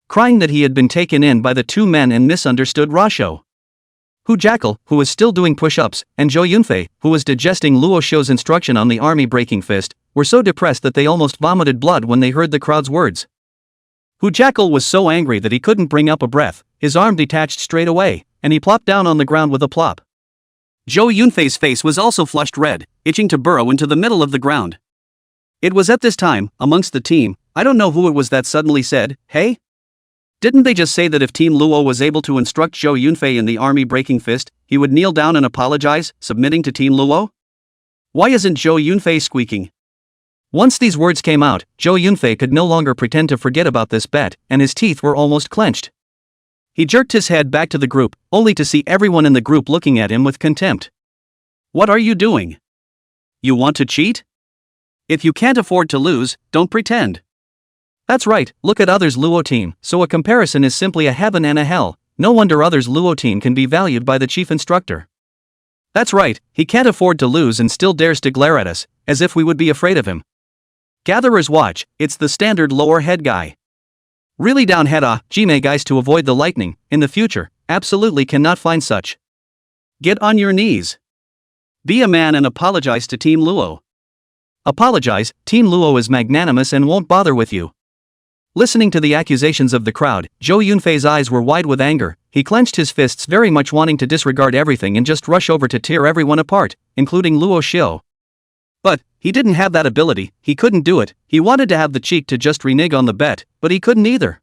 Crying that he had been taken in by the two men and misunderstood Rasho. Hu Jackal, who was still doing push-ups, and Zhou Yunfei, who was digesting Luo Xiu's instruction on the army breaking fist, were so depressed that they almost vomited blood when they heard the crowd's words. Hu Jackal was so angry that he couldn't bring up a breath, his arm detached straight away, and he plopped down on the ground with a plop. Zhou Yunfei's face was also flushed red, itching to burrow into the middle of the ground. It was at this time, amongst the team, I don't know who it was that suddenly said, hey? Didn't they just say that if Team Luo was able to instruct Zhou Yunfei in the army breaking fist, he would kneel down and apologize, submitting to Team Luo? Why isn't Zhou Yunfei squeaking? Once these words came out, Zhou Yunfei could no longer pretend to forget about this bet, and his teeth were almost clenched. He jerked his head back to the group, only to see everyone in the group looking at him with contempt. What are you doing? You want to cheat? If you can't afford to lose, don't pretend. That's right, look at others' Luo team, so a comparison is simply a heaven and a hell. No wonder others' Luo team can be valued by the chief instructor. That's right, he can't afford to lose and still dares to glare at us, as if we would be afraid of him. Gatherers watch, it's the standard lower head guy. Really down head Jime guys to avoid the lightning, in the future, absolutely cannot find such. Get on your knees. Be a man and apologize to Team Luo. Apologize, Team Luo is magnanimous and won't bother with you. Listening to the accusations of the crowd, Zhou Yunfei's eyes were wide with anger. He clenched his fists, very much wanting to disregard everything and just rush over to tear everyone apart, including Luo Xiu. But he didn't have that ability, he couldn't do it. He wanted to have the cheek to just renege on the bet, but he couldn't either.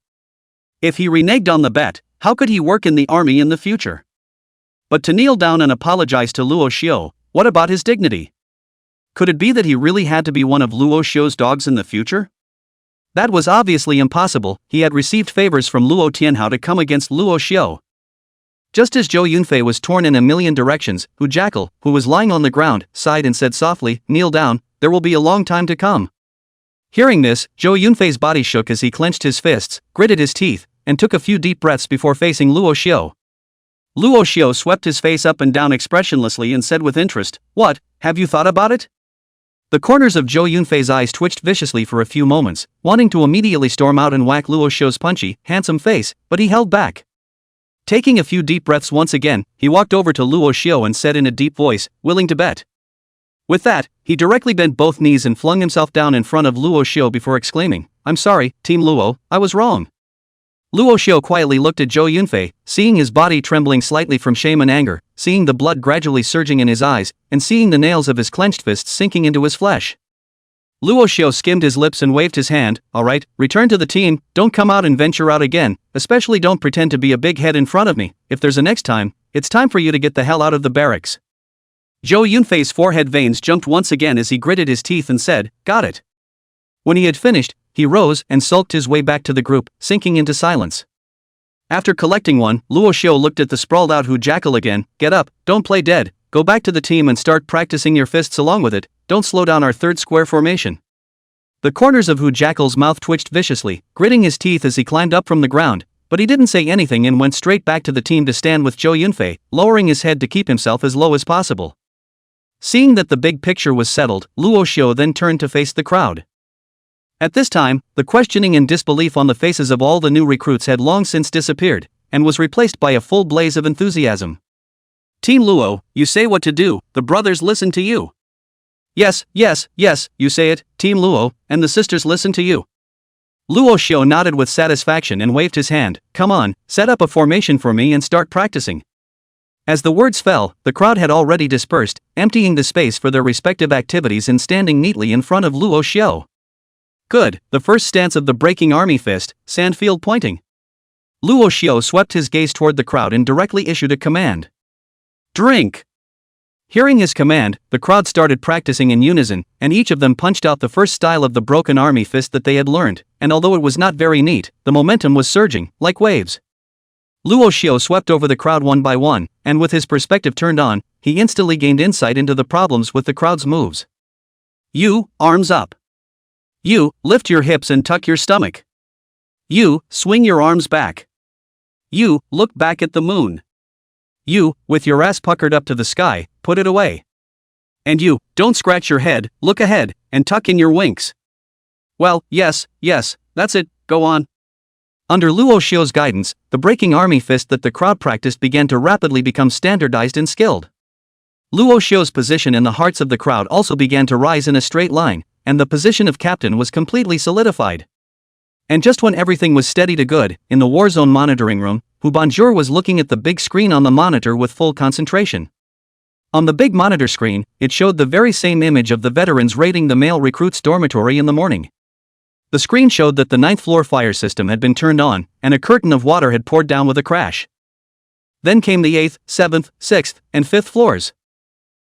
If he reneged on the bet, how could he work in the army in the future? But to kneel down and apologize to Luo Xiu, what about his dignity? Could it be that he really had to be one of Luo Xiu's dogs in the future? That was obviously impossible. He had received favors from Luo Tianhao to come against Luo Xiu. Just as Zhou Yunfei was torn in a million directions, Hu Jackal, who was lying on the ground, sighed and said softly, "Kneel down, there will be a long time to come." Hearing this, Zhou Yunfei's body shook as he clenched his fists, gritted his teeth, and took a few deep breaths before facing Luo Xiu. Luo Xiu swept his face up and down expressionlessly and said with interest, "What, have you thought about it?" The corners of Zhou Yunfei's eyes twitched viciously for a few moments, wanting to immediately storm out and whack Luo Xiu's punchy, handsome face, but he held back. Taking a few deep breaths once again, he walked over to Luo Xiu and said in a deep voice, "Willing to bet?" With that, he directly bent both knees and flung himself down in front of Luo Xiu before exclaiming, "I'm sorry, Team Luo, I was wrong." Luo Xiu quietly looked at Zhou Yunfei, seeing his body trembling slightly from shame and anger, seeing the blood gradually surging in his eyes, and seeing the nails of his clenched fists sinking into his flesh. Luo Xiu skimmed his lips and waved his hand. "All right, return to the team, don't come out and venture out again, especially don't pretend to be a big head in front of me. If there's a next time, it's time for you to get the hell out of the barracks." Zhou Yunfei's forehead veins jumped once again as he gritted his teeth and said, "Got it." When he had finished, he rose and sulked his way back to the group, sinking into silence. After collecting one, Luo Xiu looked at the sprawled out Hu Jackal again. "Get up, don't play dead, go back to the team and start practicing your fists along with it, don't slow down our third square formation." The corners of Hu Jackal's mouth twitched viciously, gritting his teeth as he climbed up from the ground, but he didn't say anything and went straight back to the team to stand with Zhou Yunfei, lowering his head to keep himself as low as possible. Seeing that the big picture was settled, Luo Xiu then turned to face the crowd. At this time, the questioning and disbelief on the faces of all the new recruits had long since disappeared, and was replaced by a full blaze of enthusiasm. "Team Luo, you say what to do, the brothers listen to you." "Yes, yes, yes, you say it, Team Luo, and the sisters listen to you." Luo Xiu nodded with satisfaction and waved his hand. "Come on, set up a formation for me and start practicing." As the words fell, the crowd had already dispersed, emptying the space for their respective activities and standing neatly in front of Luo Xiu. "Good, the first stance of the breaking army fist, Sandfield pointing." Luo Xiu swept his gaze toward the crowd and directly issued a command. "Drink!" Hearing his command, the crowd started practicing in unison, and each of them punched out the first style of the broken army fist that they had learned, and although it was not very neat, the momentum was surging, like waves. Luo Xiu swept over the crowd one by one, and with his perspective turned on, he instantly gained insight into the problems with the crowd's moves. "You, arms up. You, lift your hips and tuck your stomach. You, swing your arms back. You, look back at the moon. You, with your ass puckered up to the sky, put it away. And you, don't scratch your head, look ahead, and tuck in your winks." "Well, yes, that's it, go on." Under Luo Xiu's guidance, the breaking army fist that the crowd practiced began to rapidly become standardized and skilled. Luo Xiu's position in the hearts of the crowd also began to rise in a straight line, and the position of captain was completely solidified. And just when everything was steady to good, in the war zone monitoring room, Hu Bonjour was looking at the big screen on the monitor with full concentration. On the big monitor screen, it showed the very same image of the veterans raiding the male recruits' dormitory in the morning. The screen showed that the 9th floor fire system had been turned on, and a curtain of water had poured down with a crash. Then came the 8th, 7th, 6th, and 5th floors.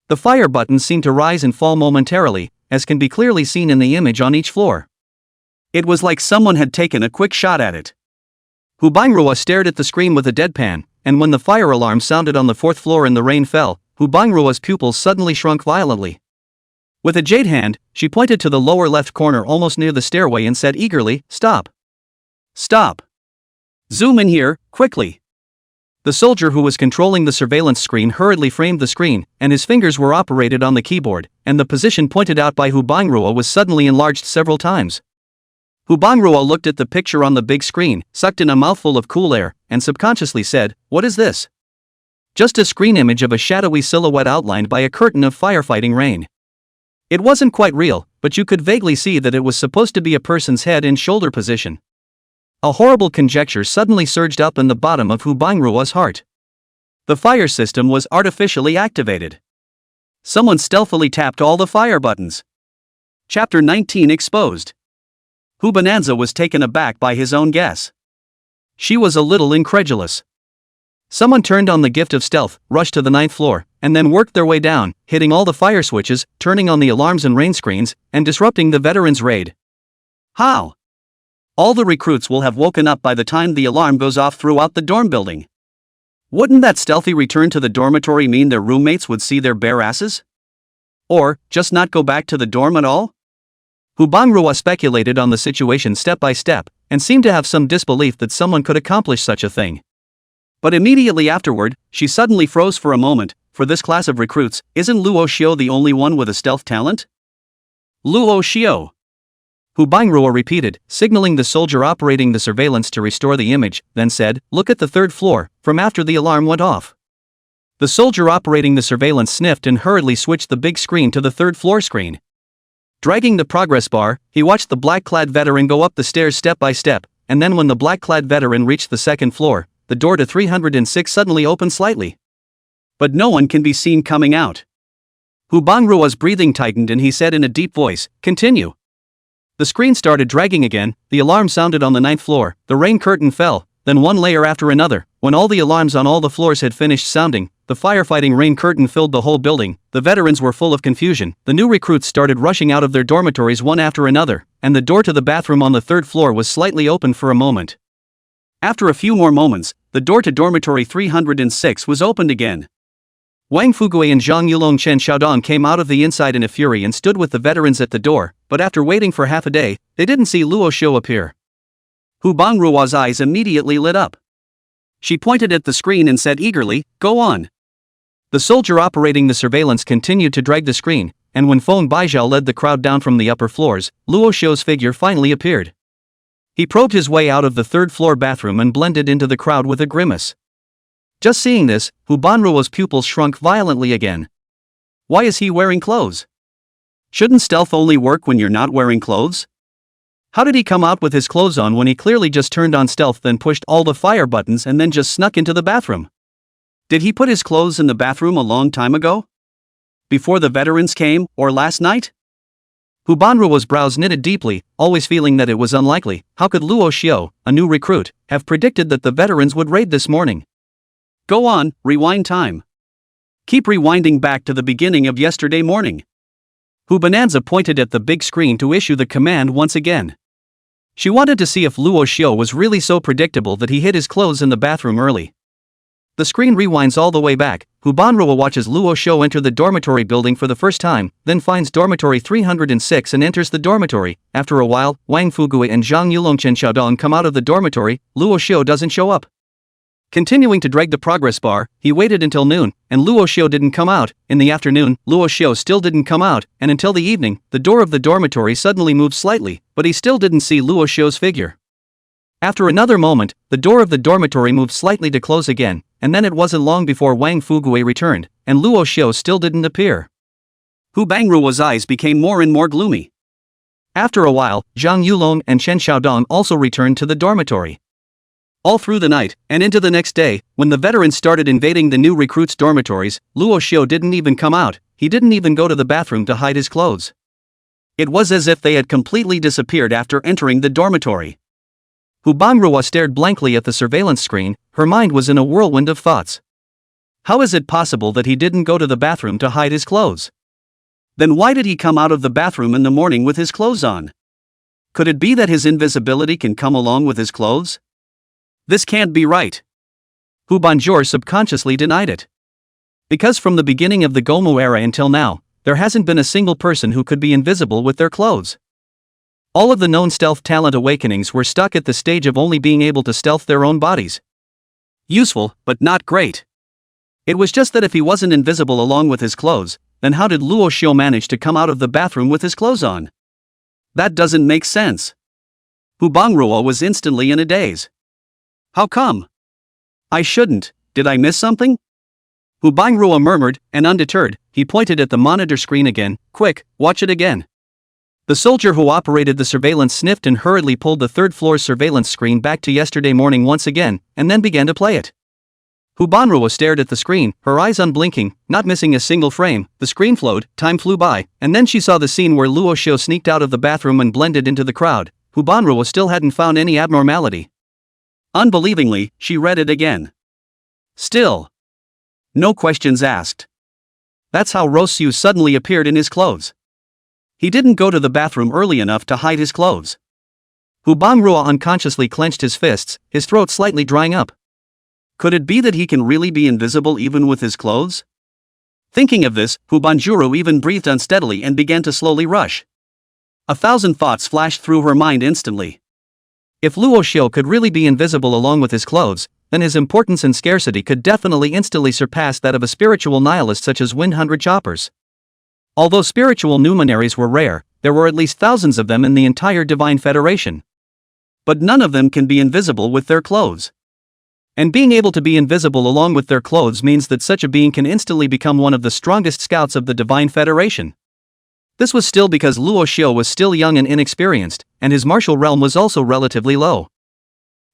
The fire buttons seemed to rise and fall momentarily, as can be clearly seen in the image on each floor. It was like someone had taken a quick shot at it. Hu Bangrua stared at the screen with a deadpan, and when the fire alarm sounded on the 4th floor and the rain fell, Hu Bangrua's pupils suddenly shrunk violently. With a jade hand, she pointed to the lower left corner almost near the stairway and said eagerly, "Stop! Stop! Zoom in here, quickly!" The soldier who was controlling the surveillance screen hurriedly framed the screen, and his fingers were operated on the keyboard, and the position pointed out by Hu Bangrua was suddenly enlarged several times. Hu Bangrua looked at the picture on the big screen, sucked in a mouthful of cool air, and subconsciously said, "What is this?" Just a screen image of a shadowy silhouette outlined by a curtain of firefighting rain. It wasn't quite real, but you could vaguely see that it was supposed to be a person's head in shoulder position. A horrible conjecture suddenly surged up in the bottom of Hu Bangrua's heart. The fire system was artificially activated. Someone stealthily tapped all the fire buttons. Chapter 19 exposed. Hu Bonanza was taken aback by his own guess. She was a little incredulous. Someone turned on the gift of stealth, rushed to the 9th floor, and then worked their way down, hitting all the fire switches, turning on the alarms and rain screens, and disrupting the veterans' raid. How? All the recruits will have woken up by the time the alarm goes off throughout the dorm building. Wouldn't that stealthy return to the dormitory mean their roommates would see their bare asses? Or, just not go back to the dorm at all? Hu Bangrua speculated on the situation step by step, and seemed to have some disbelief that someone could accomplish such a thing. But immediately afterward, she suddenly froze for a moment. For this class of recruits, isn't Luo Xiu the only one with a stealth talent? Luo Xiu. Hu Bangrua repeated, signaling the soldier operating the surveillance to restore the image, then said, "Look at the 3rd floor, from after the alarm went off." The soldier operating the surveillance sniffed and hurriedly switched the big screen to the 3rd floor screen. Dragging the progress bar, he watched the black-clad veteran go up the stairs step by step, and then when the black-clad veteran reached the 2nd floor, the door to 306 suddenly opened slightly. But no one can be seen coming out. Hu Bangrua's breathing tightened and he said in a deep voice, "Continue." The screen started dragging again, the alarm sounded on the 9th floor, the rain curtain fell, then one layer after another. When all the alarms on all the floors had finished sounding, the firefighting rain curtain filled the whole building, the veterans were full of confusion, the new recruits started rushing out of their dormitories one after another, and the door to the bathroom on the 3rd floor was slightly open for a moment. After a few more moments, the door to dormitory 306 was opened again. Wang Fugui and Zhang Yulong Chen Xiaodong came out of the inside in a fury and stood with the veterans at the door, but after waiting for half a day, they didn't see Luo Xiu appear. Hu Bangrua's eyes immediately lit up. She pointed at the screen and said eagerly, "Go on." The soldier operating the surveillance continued to drag the screen, and when Feng Baijiao led the crowd down from the upper floors, Luo Xiu's figure finally appeared. He probed his way out of the 3rd floor bathroom and blended into the crowd with a grimace. Just seeing this, Hu Banrua's pupils shrunk violently again. Why is he wearing clothes? Shouldn't stealth only work when you're not wearing clothes? How did he come out with his clothes on when he clearly just turned on stealth, then pushed all the fire buttons and then just snuck into the bathroom? Did he put his clothes in the bathroom a long time ago? Before the veterans came, or last night? Hu Banrua's brows knitted deeply, always feeling that it was unlikely. How could Luo Xiu, a new recruit, have predicted that the veterans would raid this morning? Go on, rewind time. Keep rewinding back to the beginning of yesterday morning. Hu Bonanza pointed at the big screen to issue the command once again. She wanted to see if Luo Xiu was really so predictable that he hid his clothes in the bathroom early. The screen rewinds all the way back. Hu Banrua watches Luo Xiu enter the dormitory building for the first time, then finds dormitory 306 and enters the dormitory. After a while, Wang Fugui and Zhang Yulong Chen Xiaodong come out of the dormitory. Luo Xiu doesn't show up. Continuing to drag the progress bar, he waited until noon, and Luo Xiu didn't come out. In the afternoon, Luo Xiu still didn't come out, and until the evening, the door of the dormitory suddenly moved slightly, but he still didn't see Luo Xiu's figure. After another moment, the door of the dormitory moved slightly to close again, and then it wasn't long before Wang Fugui returned, and Luo Xiu still didn't appear. Hu Bangrua's eyes became more and more gloomy. After a while, Zhang Yulong and Chen Xiaodong also returned to the dormitory. All through the night, and into the next day, when the veterans started invading the new recruits' dormitories, Luo Xiu didn't even come out. He didn't even go to the bathroom to hide his clothes. It was as if they had completely disappeared after entering the dormitory. Hu Bangrua stared blankly at the surveillance screen. Her mind was in a whirlwind of thoughts. How is it possible that he didn't go to the bathroom to hide his clothes? Then why did he come out of the bathroom in the morning with his clothes on? Could it be that his invisibility can come along with his clothes? This can't be right. Hu Banjor subconsciously denied it. Because from the beginning of the Gomu era until now, there hasn't been a single person who could be invisible with their clothes. All of the known stealth talent awakenings were stuck at the stage of only being able to stealth their own bodies. Useful, but not great. It was just that if he wasn't invisible along with his clothes, then how did Luo Xiu manage to come out of the bathroom with his clothes on? That doesn't make sense. Hu Bangruo was instantly in a daze. How come? I shouldn't, did I miss something? Hu Bangruo murmured, and undeterred, he pointed at the monitor screen again. Quick, watch it again. The soldier who operated the surveillance sniffed and hurriedly pulled the third floor's surveillance screen back to yesterday morning once again, and then began to play it. Hu Bangruo stared at the screen, her eyes unblinking, not missing a single frame. The screen flowed, time flew by, and then she saw the scene where Luo Xiu sneaked out of the bathroom and blended into the crowd. Hu Bangruo still hadn't found any abnormality. Unbelievingly, she read it again. Still. No questions asked. That's how Luo Xiu suddenly appeared in his clothes. He didn't go to the bathroom early enough to hide his clothes. Hu Bangruo unconsciously clenched his fists, his throat slightly drying up. Could it be that he can really be invisible even with his clothes? Thinking of this, Hu Bangruo even breathed unsteadily and began to slowly rush. 1,000 thoughts flashed through her mind instantly. If Luo Xiu could really be invisible along with his clothes, then his importance and scarcity could definitely instantly surpass that of a spiritual nihilist such as 100 Choppers. Although spiritual luminaries were rare, there were at least thousands of them in the entire Divine Federation. But none of them can be invisible with their clothes. And being able to be invisible along with their clothes means that such a being can instantly become one of the strongest scouts of the Divine Federation. This was still because Luo Xiu was still young and inexperienced, and his martial realm was also relatively low.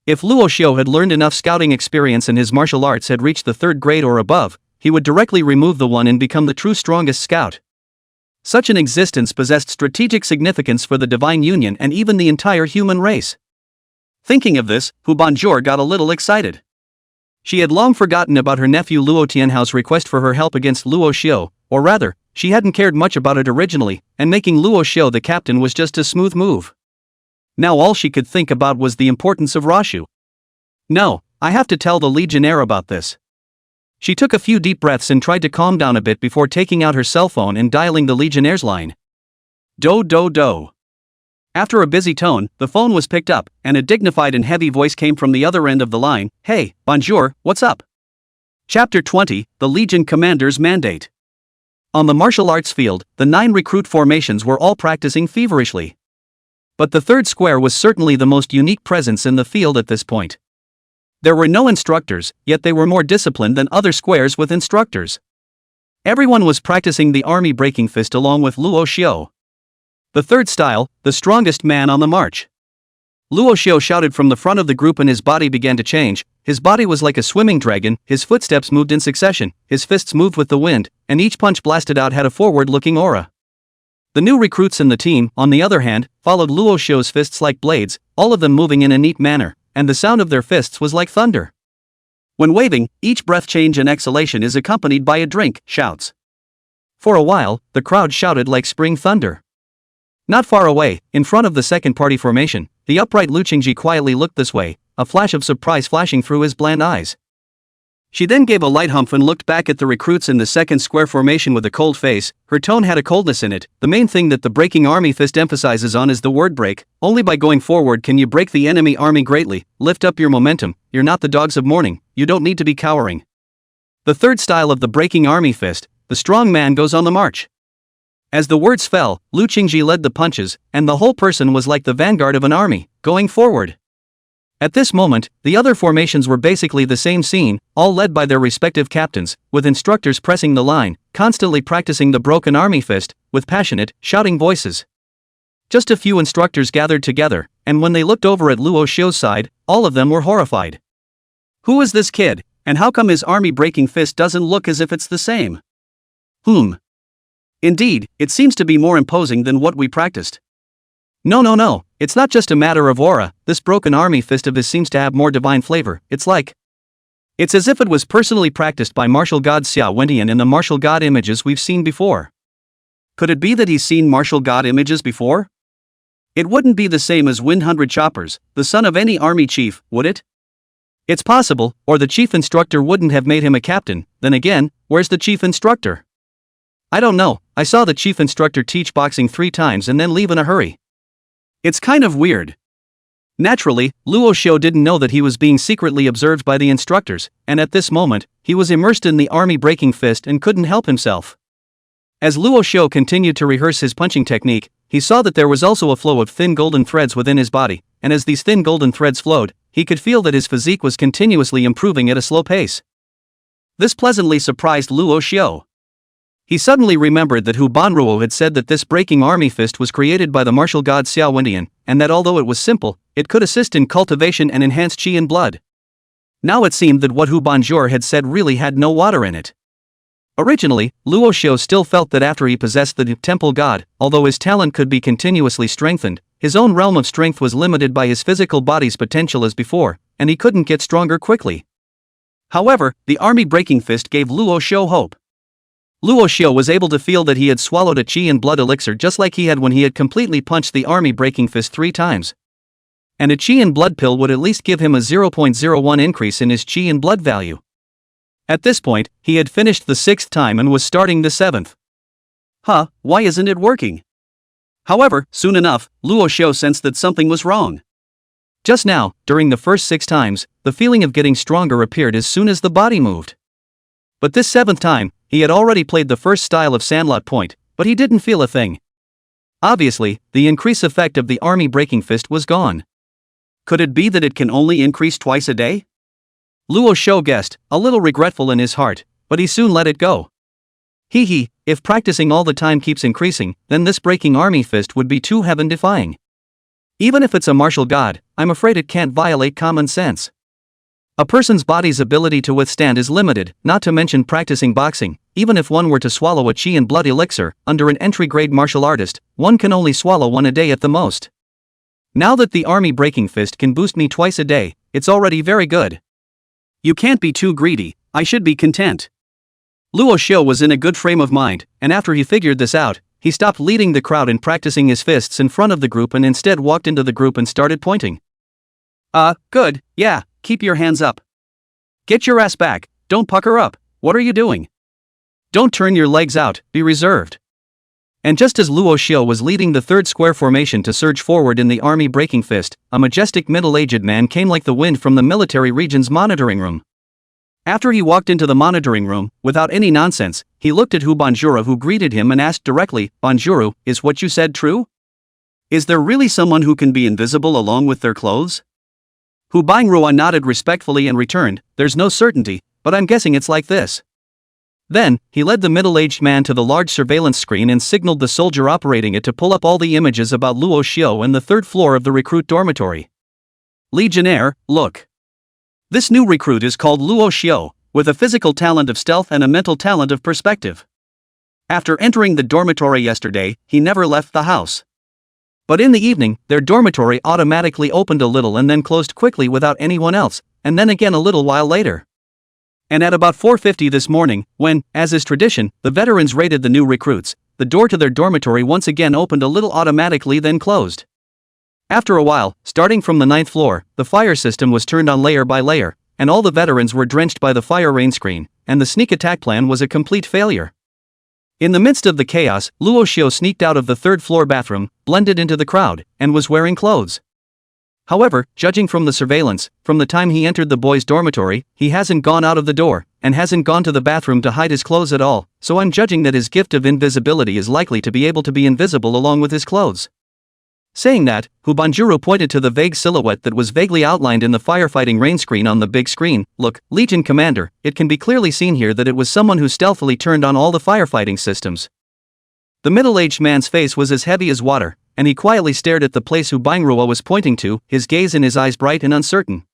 If Luo Xiu had learned enough scouting experience and his martial arts had reached the 3rd grade or above, he would directly remove the one and become the true strongest scout. Such an existence possessed strategic significance for the Divine Union and even the entire human race. Thinking of this, Hu Bangruo got a little excited. She had long forgotten about her nephew Luo Tianhao's request for her help against Luo Xiu, or rather, she hadn't cared much about it originally, and making Luo Xiu the captain was just a smooth move. Now all she could think about was the importance of Luo Xiu. No, I have to tell the Legionnaire about this. She took a few deep breaths and tried to calm down a bit before taking out her cell phone and dialing the Legionnaire's line. Do do do. After a busy tone, the phone was picked up, and a dignified and heavy voice came from the other end of the line. Hey, bonjour, what's up? Chapter 20, The Legion Commander's Mandate. On the martial arts field, the 9 recruit formations were all practicing feverishly. But the 3rd square was certainly the most unique presence in the field at this point. There were no instructors, yet they were more disciplined than other squares with instructors. Everyone was practicing the army breaking fist along with Luo Xiu. The 3rd style, the strongest man on the march. Luo Xiu shouted from the front of the group and his body began to change. His body was like a swimming dragon, his footsteps moved in succession, his fists moved with the wind, and each punch blasted out had a forward-looking aura. The new recruits in the team, on the other hand, followed Luo Xiu's fists like blades, all of them moving in a neat manner, and the sound of their fists was like thunder. When waving, each breath change and exhalation is accompanied by a drink, shouts. For a while, the crowd shouted like spring thunder. Not far away, in front of the second party formation, the upright Lu Qingci quietly looked this way, a flash of surprise flashing through his bland eyes. She then gave a light humph and looked back at the recruits in the second square formation with a cold face. Her tone had a coldness in it. The main thing that the breaking army fist emphasizes on is the word break. Only by going forward can you break the enemy army greatly. Lift up your momentum. You're not the dogs of mourning. You don't need to be cowering. The 3rd style of the breaking army fist, the strong man goes on the march. As the words fell, Lu Qingci led the punches, and the whole person was like the vanguard of an army, going forward. At this moment, the other formations were basically the same scene, all led by their respective captains, with instructors pressing the line, constantly practicing the broken army fist, with passionate, shouting voices. Just a few instructors gathered together, and when they looked over at Luo Xiu's side, all of them were horrified. Who is this kid, and how come his army breaking fist doesn't look as if it's the same? Indeed, it seems to be more imposing than what we practiced. No, it's not just a matter of aura, this broken army fist of his seems to have more divine flavor, it's as if it was personally practiced by martial god Xia Wentian in the martial god images we've seen before. Could it be that he's seen martial god images before? It wouldn't be the same as 100 Choppers, the son of any army chief, would it? It's possible, or the chief instructor wouldn't have made him a captain. Then again, where's the chief instructor? I don't know, I saw the chief instructor teach boxing 3 times and then leave in a hurry. It's kind of weird. Naturally, Luo Xiu didn't know that he was being secretly observed by the instructors, and at this moment, he was immersed in the army breaking fist and couldn't help himself. As Luo Xiu continued to rehearse his punching technique, he saw that there was also a flow of thin golden threads within his body, and as these thin golden threads flowed, he could feel that his physique was continuously improving at a slow pace. This pleasantly surprised Luo Xiu. He suddenly remembered that Hu Banruo had said that this breaking army fist was created by the martial god Xiao Wendian, and that although it was simple, it could assist in cultivation and enhance qi in blood. Now it seemed that what Hu Banjur had said really had no water in it. Originally, Luo Xiu still felt that after he possessed the temple god, although his talent could be continuously strengthened, his own realm of strength was limited by his physical body's potential as before, and he couldn't get stronger quickly. However, the army breaking fist gave Luo Xiu hope. Luo Xiu was able to feel that he had swallowed a qi and blood elixir just like he had when he had completely punched the army breaking fist 3 times. And a qi and blood pill would at least give him a 0.01 increase in his qi and blood value. At this point, he had finished the 6th time and was starting the 7th. Why isn't it working? However, soon enough, Luo Xiu sensed that something was wrong. Just now, during the first 6 times, the feeling of getting stronger appeared as soon as the body moved. But this 7th time, he had already played the first style of Sandlot Point, but he didn't feel a thing. Obviously, the increase effect of the army breaking fist was gone. Could it be that it can only increase twice a day? Luo Xiu guessed, a little regretful in his heart, but he soon let it go. If practicing all the time keeps increasing, then this breaking army fist would be too heaven-defying. Even if it's a martial god, I'm afraid it can't violate common sense. A person's body's ability to withstand is limited, not to mention practicing boxing. Even if one were to swallow a qi and blood elixir, under an entry-grade martial artist, one can only swallow 1 a day at the most. Now that the army breaking fist can boost me twice a day, it's already very good. You can't be too greedy, I should be content. Luo Xiu was in a good frame of mind, and after he figured this out, he stopped leading the crowd and practicing his fists in front of the group and instead walked into the group and started pointing. Good, yeah, keep your hands up. Get your ass back, don't pucker up, what are you doing? Don't turn your legs out, be reserved. And just as Luo Xiu was leading the 3rd square formation to surge forward in the army breaking fist, a majestic middle-aged man came like the wind from the military region's monitoring room. After he walked into the monitoring room, without any nonsense, he looked at Hu Banjuru who greeted him and asked directly, Banjuru, is what you said true? Is there really someone who can be invisible along with their clothes? Hu Banjuru nodded respectfully and returned, there's no certainty, but I'm guessing it's like this. Then, he led the middle-aged man to the large surveillance screen and signaled the soldier operating it to pull up all the images about Luo Xiu and the 3rd floor of the recruit dormitory. Legionnaire, look. This new recruit is called Luo Xiu, with a physical talent of stealth and a mental talent of perspective. After entering the dormitory yesterday, he never left the house. But in the evening, their dormitory automatically opened a little and then closed quickly without anyone else, and then again a little while later. And at about 4:50 this morning, when, as is tradition, the veterans raided the new recruits, the door to their dormitory once again opened a little automatically then closed. After a while, starting from the 9th floor, the fire system was turned on layer by layer, and all the veterans were drenched by the fire rain screen, and the sneak attack plan was a complete failure. In the midst of the chaos, Luo Xiu sneaked out of the 3rd floor bathroom, blended into the crowd, and was wearing clothes. However, judging from the surveillance, from the time he entered the boys' dormitory, he hasn't gone out of the door, and hasn't gone to the bathroom to hide his clothes at all, so I'm judging that his gift of invisibility is likely to be able to be invisible along with his clothes. Saying that, Hu Banjuru pointed to the vague silhouette that was vaguely outlined in the firefighting rain screen on the big screen. Look, Legion Commander, it can be clearly seen here that it was someone who stealthily turned on all the firefighting systems. The middle-aged man's face was as heavy as water, and he quietly stared at the place Hu Banjuru was pointing to, his gaze and his eyes bright and uncertain.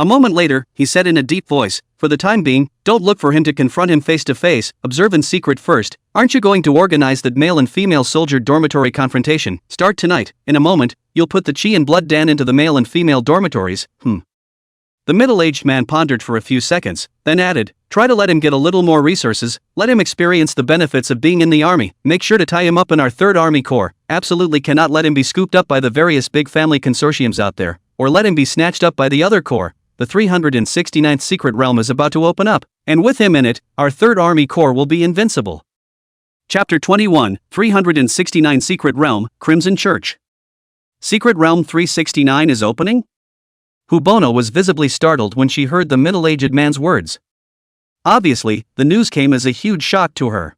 A moment later, he said in a deep voice, for the time being, don't look for him to confront him face to face, observe in secret first. Aren't you going to organize that male and female soldier dormitory confrontation? Start tonight, in a moment, you'll put the Qi and Blood Dan into the male and female dormitories. The middle-aged man pondered for a few seconds, then added, try to let him get a little more resources, let him experience the benefits of being in the army, make sure to tie him up in our 3rd Army Corps, absolutely cannot let him be scooped up by the various big family consortiums out there, or let him be snatched up by the other corps. The 369th Secret Realm is about to open up, and with him in it, our 3rd Army Corps will be invincible. Chapter 21, 369 Secret Realm, Crimson Church. Secret Realm 369 is opening? Hubono was visibly startled when she heard the middle-aged man's words. Obviously, the news came as a huge shock to her.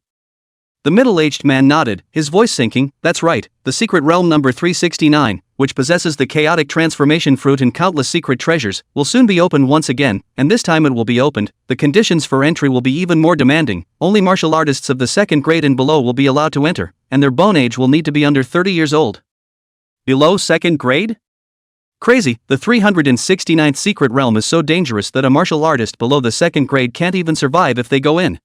The middle-aged man nodded, his voice sinking. That's right, the Secret Realm number 369, which possesses the chaotic transformation fruit and countless secret treasures, will soon be opened once again, and this time it will be opened. The conditions for entry will be even more demanding. Only martial artists of the second grade and below will be allowed to enter, and their bone age will need to be under 30 years old. Below second grade? Crazy, the 369th Secret Realm is so dangerous that a martial artist below the second grade can't even survive if they go in.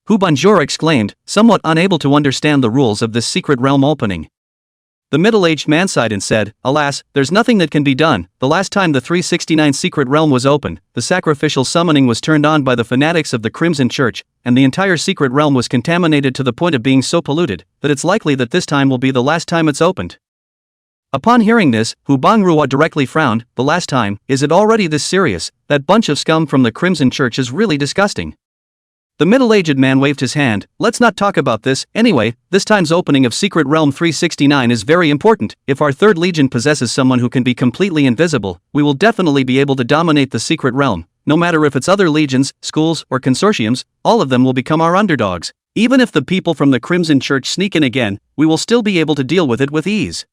Hubanjor exclaimed, somewhat unable to understand the rules of this secret realm opening. The middle-aged man sighed and said, alas, there's nothing that can be done. The last time the 369th Secret Realm was opened, the sacrificial summoning was turned on by the fanatics of the Crimson Church, and the entire secret realm was contaminated to the point of being so polluted that it's likely that this time will be the last time it's opened. Upon hearing this, Hubangrua directly frowned. The last time? Is it already this serious? That bunch of scum from the Crimson Church is really disgusting. The middle-aged man waved his hand. Let's not talk about this. Anyway, this time's opening of Secret Realm 369 is very important. If our third legion possesses someone who can be completely invisible, we will definitely be able to dominate the secret realm. No matter if it's other legions, schools, or consortiums, all of them will become our underdogs. Even if the people from the Crimson Church sneak in again, we will still be able to deal with it with ease.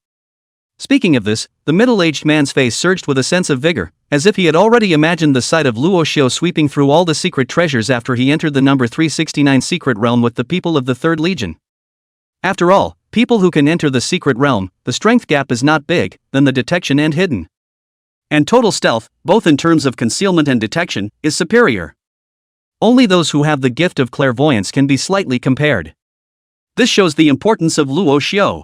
Speaking of this, the middle-aged man's face surged with a sense of vigor, as if he had already imagined the sight of Luo Xiu sweeping through all the secret treasures after he entered the number 369 secret realm with the people of the Third Legion. After all, people who can enter the secret realm, the strength gap is not big, then the detection and hidden. And total stealth, both in terms of concealment and detection, is superior. Only those who have the gift of clairvoyance can be slightly compared. This shows the importance of Luo Xiu.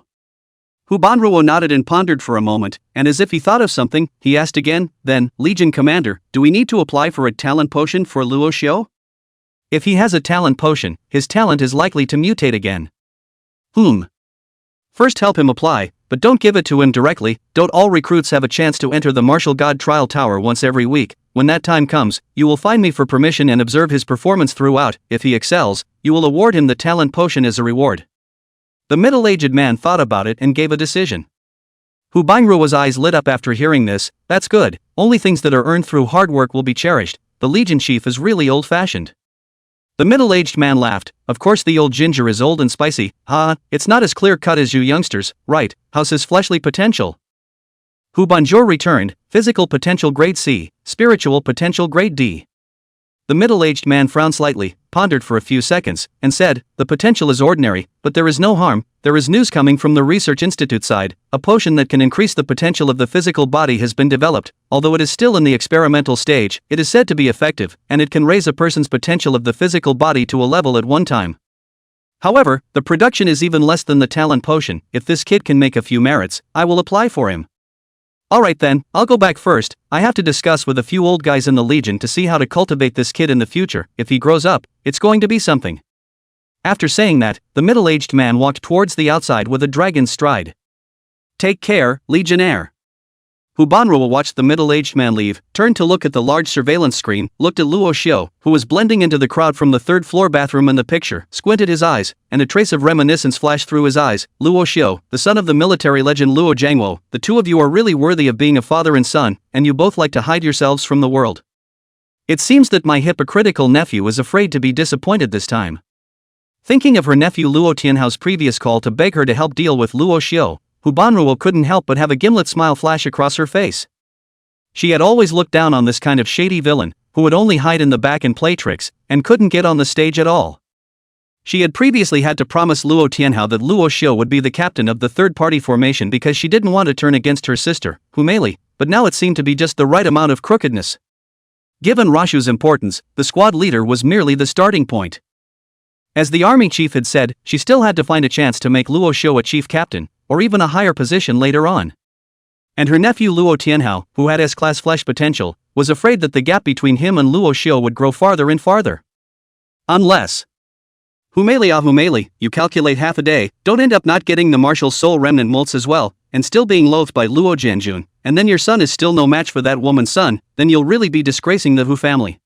Hubanruo nodded and pondered for a moment, and as if he thought of something, he asked again, then, Legion Commander, do we need to apply for a talent potion for Luo Xiu? If he has a talent potion, his talent is likely to mutate again. First help him apply, but don't give it to him directly. Don't all recruits have a chance to enter the Martial God Trial Tower once every week? When that time comes, you will find me for permission and observe his performance throughout. If he excels, you will award him the talent potion as a reward. The middle-aged man thought about it and gave a decision. Hubangruo's eyes lit up after hearing this. That's good, only things that are earned through hard work will be cherished. The Legion Chief is really old-fashioned. The middle-aged man laughed. Of course the old ginger is old and spicy. It's not as clear-cut as you youngsters, right? How's his fleshly potential? Hubanjor returned, physical potential grade C, spiritual potential grade D. The middle-aged man frowned slightly, pondered for a few seconds, and said, the potential is ordinary, but there is no harm. There is news coming from the Research Institute side. A potion that can increase the potential of the physical body has been developed. Although it is still in the experimental stage, it is said to be effective, and it can raise a person's potential of the physical body to a level at one time. However, the production is even less than the talent potion. If this kid can make a few merits, I will apply for him. Alright then, I'll go back first. I have to discuss with a few old guys in the Legion to see how to cultivate this kid in the future. If he grows up, it's going to be something. After saying that, the middle-aged man walked towards the outside with a dragon's stride. Take care, Legionnaire. Hubanruo watched the middle-aged man leave, turned to look at the large surveillance screen, looked at Luo Xiu, who was blending into the crowd from the third-floor bathroom in the picture, squinted his eyes, and a trace of reminiscence flashed through his eyes. Luo Xiu, the son of the military legend Luo Jiangwo, the two of you are really worthy of being a father and son, and you both like to hide yourselves from the world. It seems that my hypocritical nephew is afraid to be disappointed this time. Thinking of her nephew Luo Tianhao's previous call to beg her to help deal with Luo Xiu, Hubanruo couldn't help but have a gimlet smile flash across her face. She had always looked down on this kind of shady villain, who would only hide in the back and play tricks, and couldn't get on the stage at all. She had previously had to promise Luo Tianhao that Luo Xiu would be the captain of the third-party formation because she didn't want to turn against her sister, Humeli, but now it seemed to be just the right amount of crookedness. Given Rashu's importance, the squad leader was merely the starting point. As the army chief had said, she still had to find a chance to make Luo Xiu a chief captain, or even a higher position later on. And her nephew Luo Tianhao, who had S-class flesh potential, was afraid that the gap between him and Luo Xiu would grow farther and farther. Unless... Humeli, you calculate half a day, don't end up not getting the martial soul remnant molts as well, and still being loathed by Luo Jianjun, and then your son is still no match for that woman's son, then you'll really be disgracing the Hu family.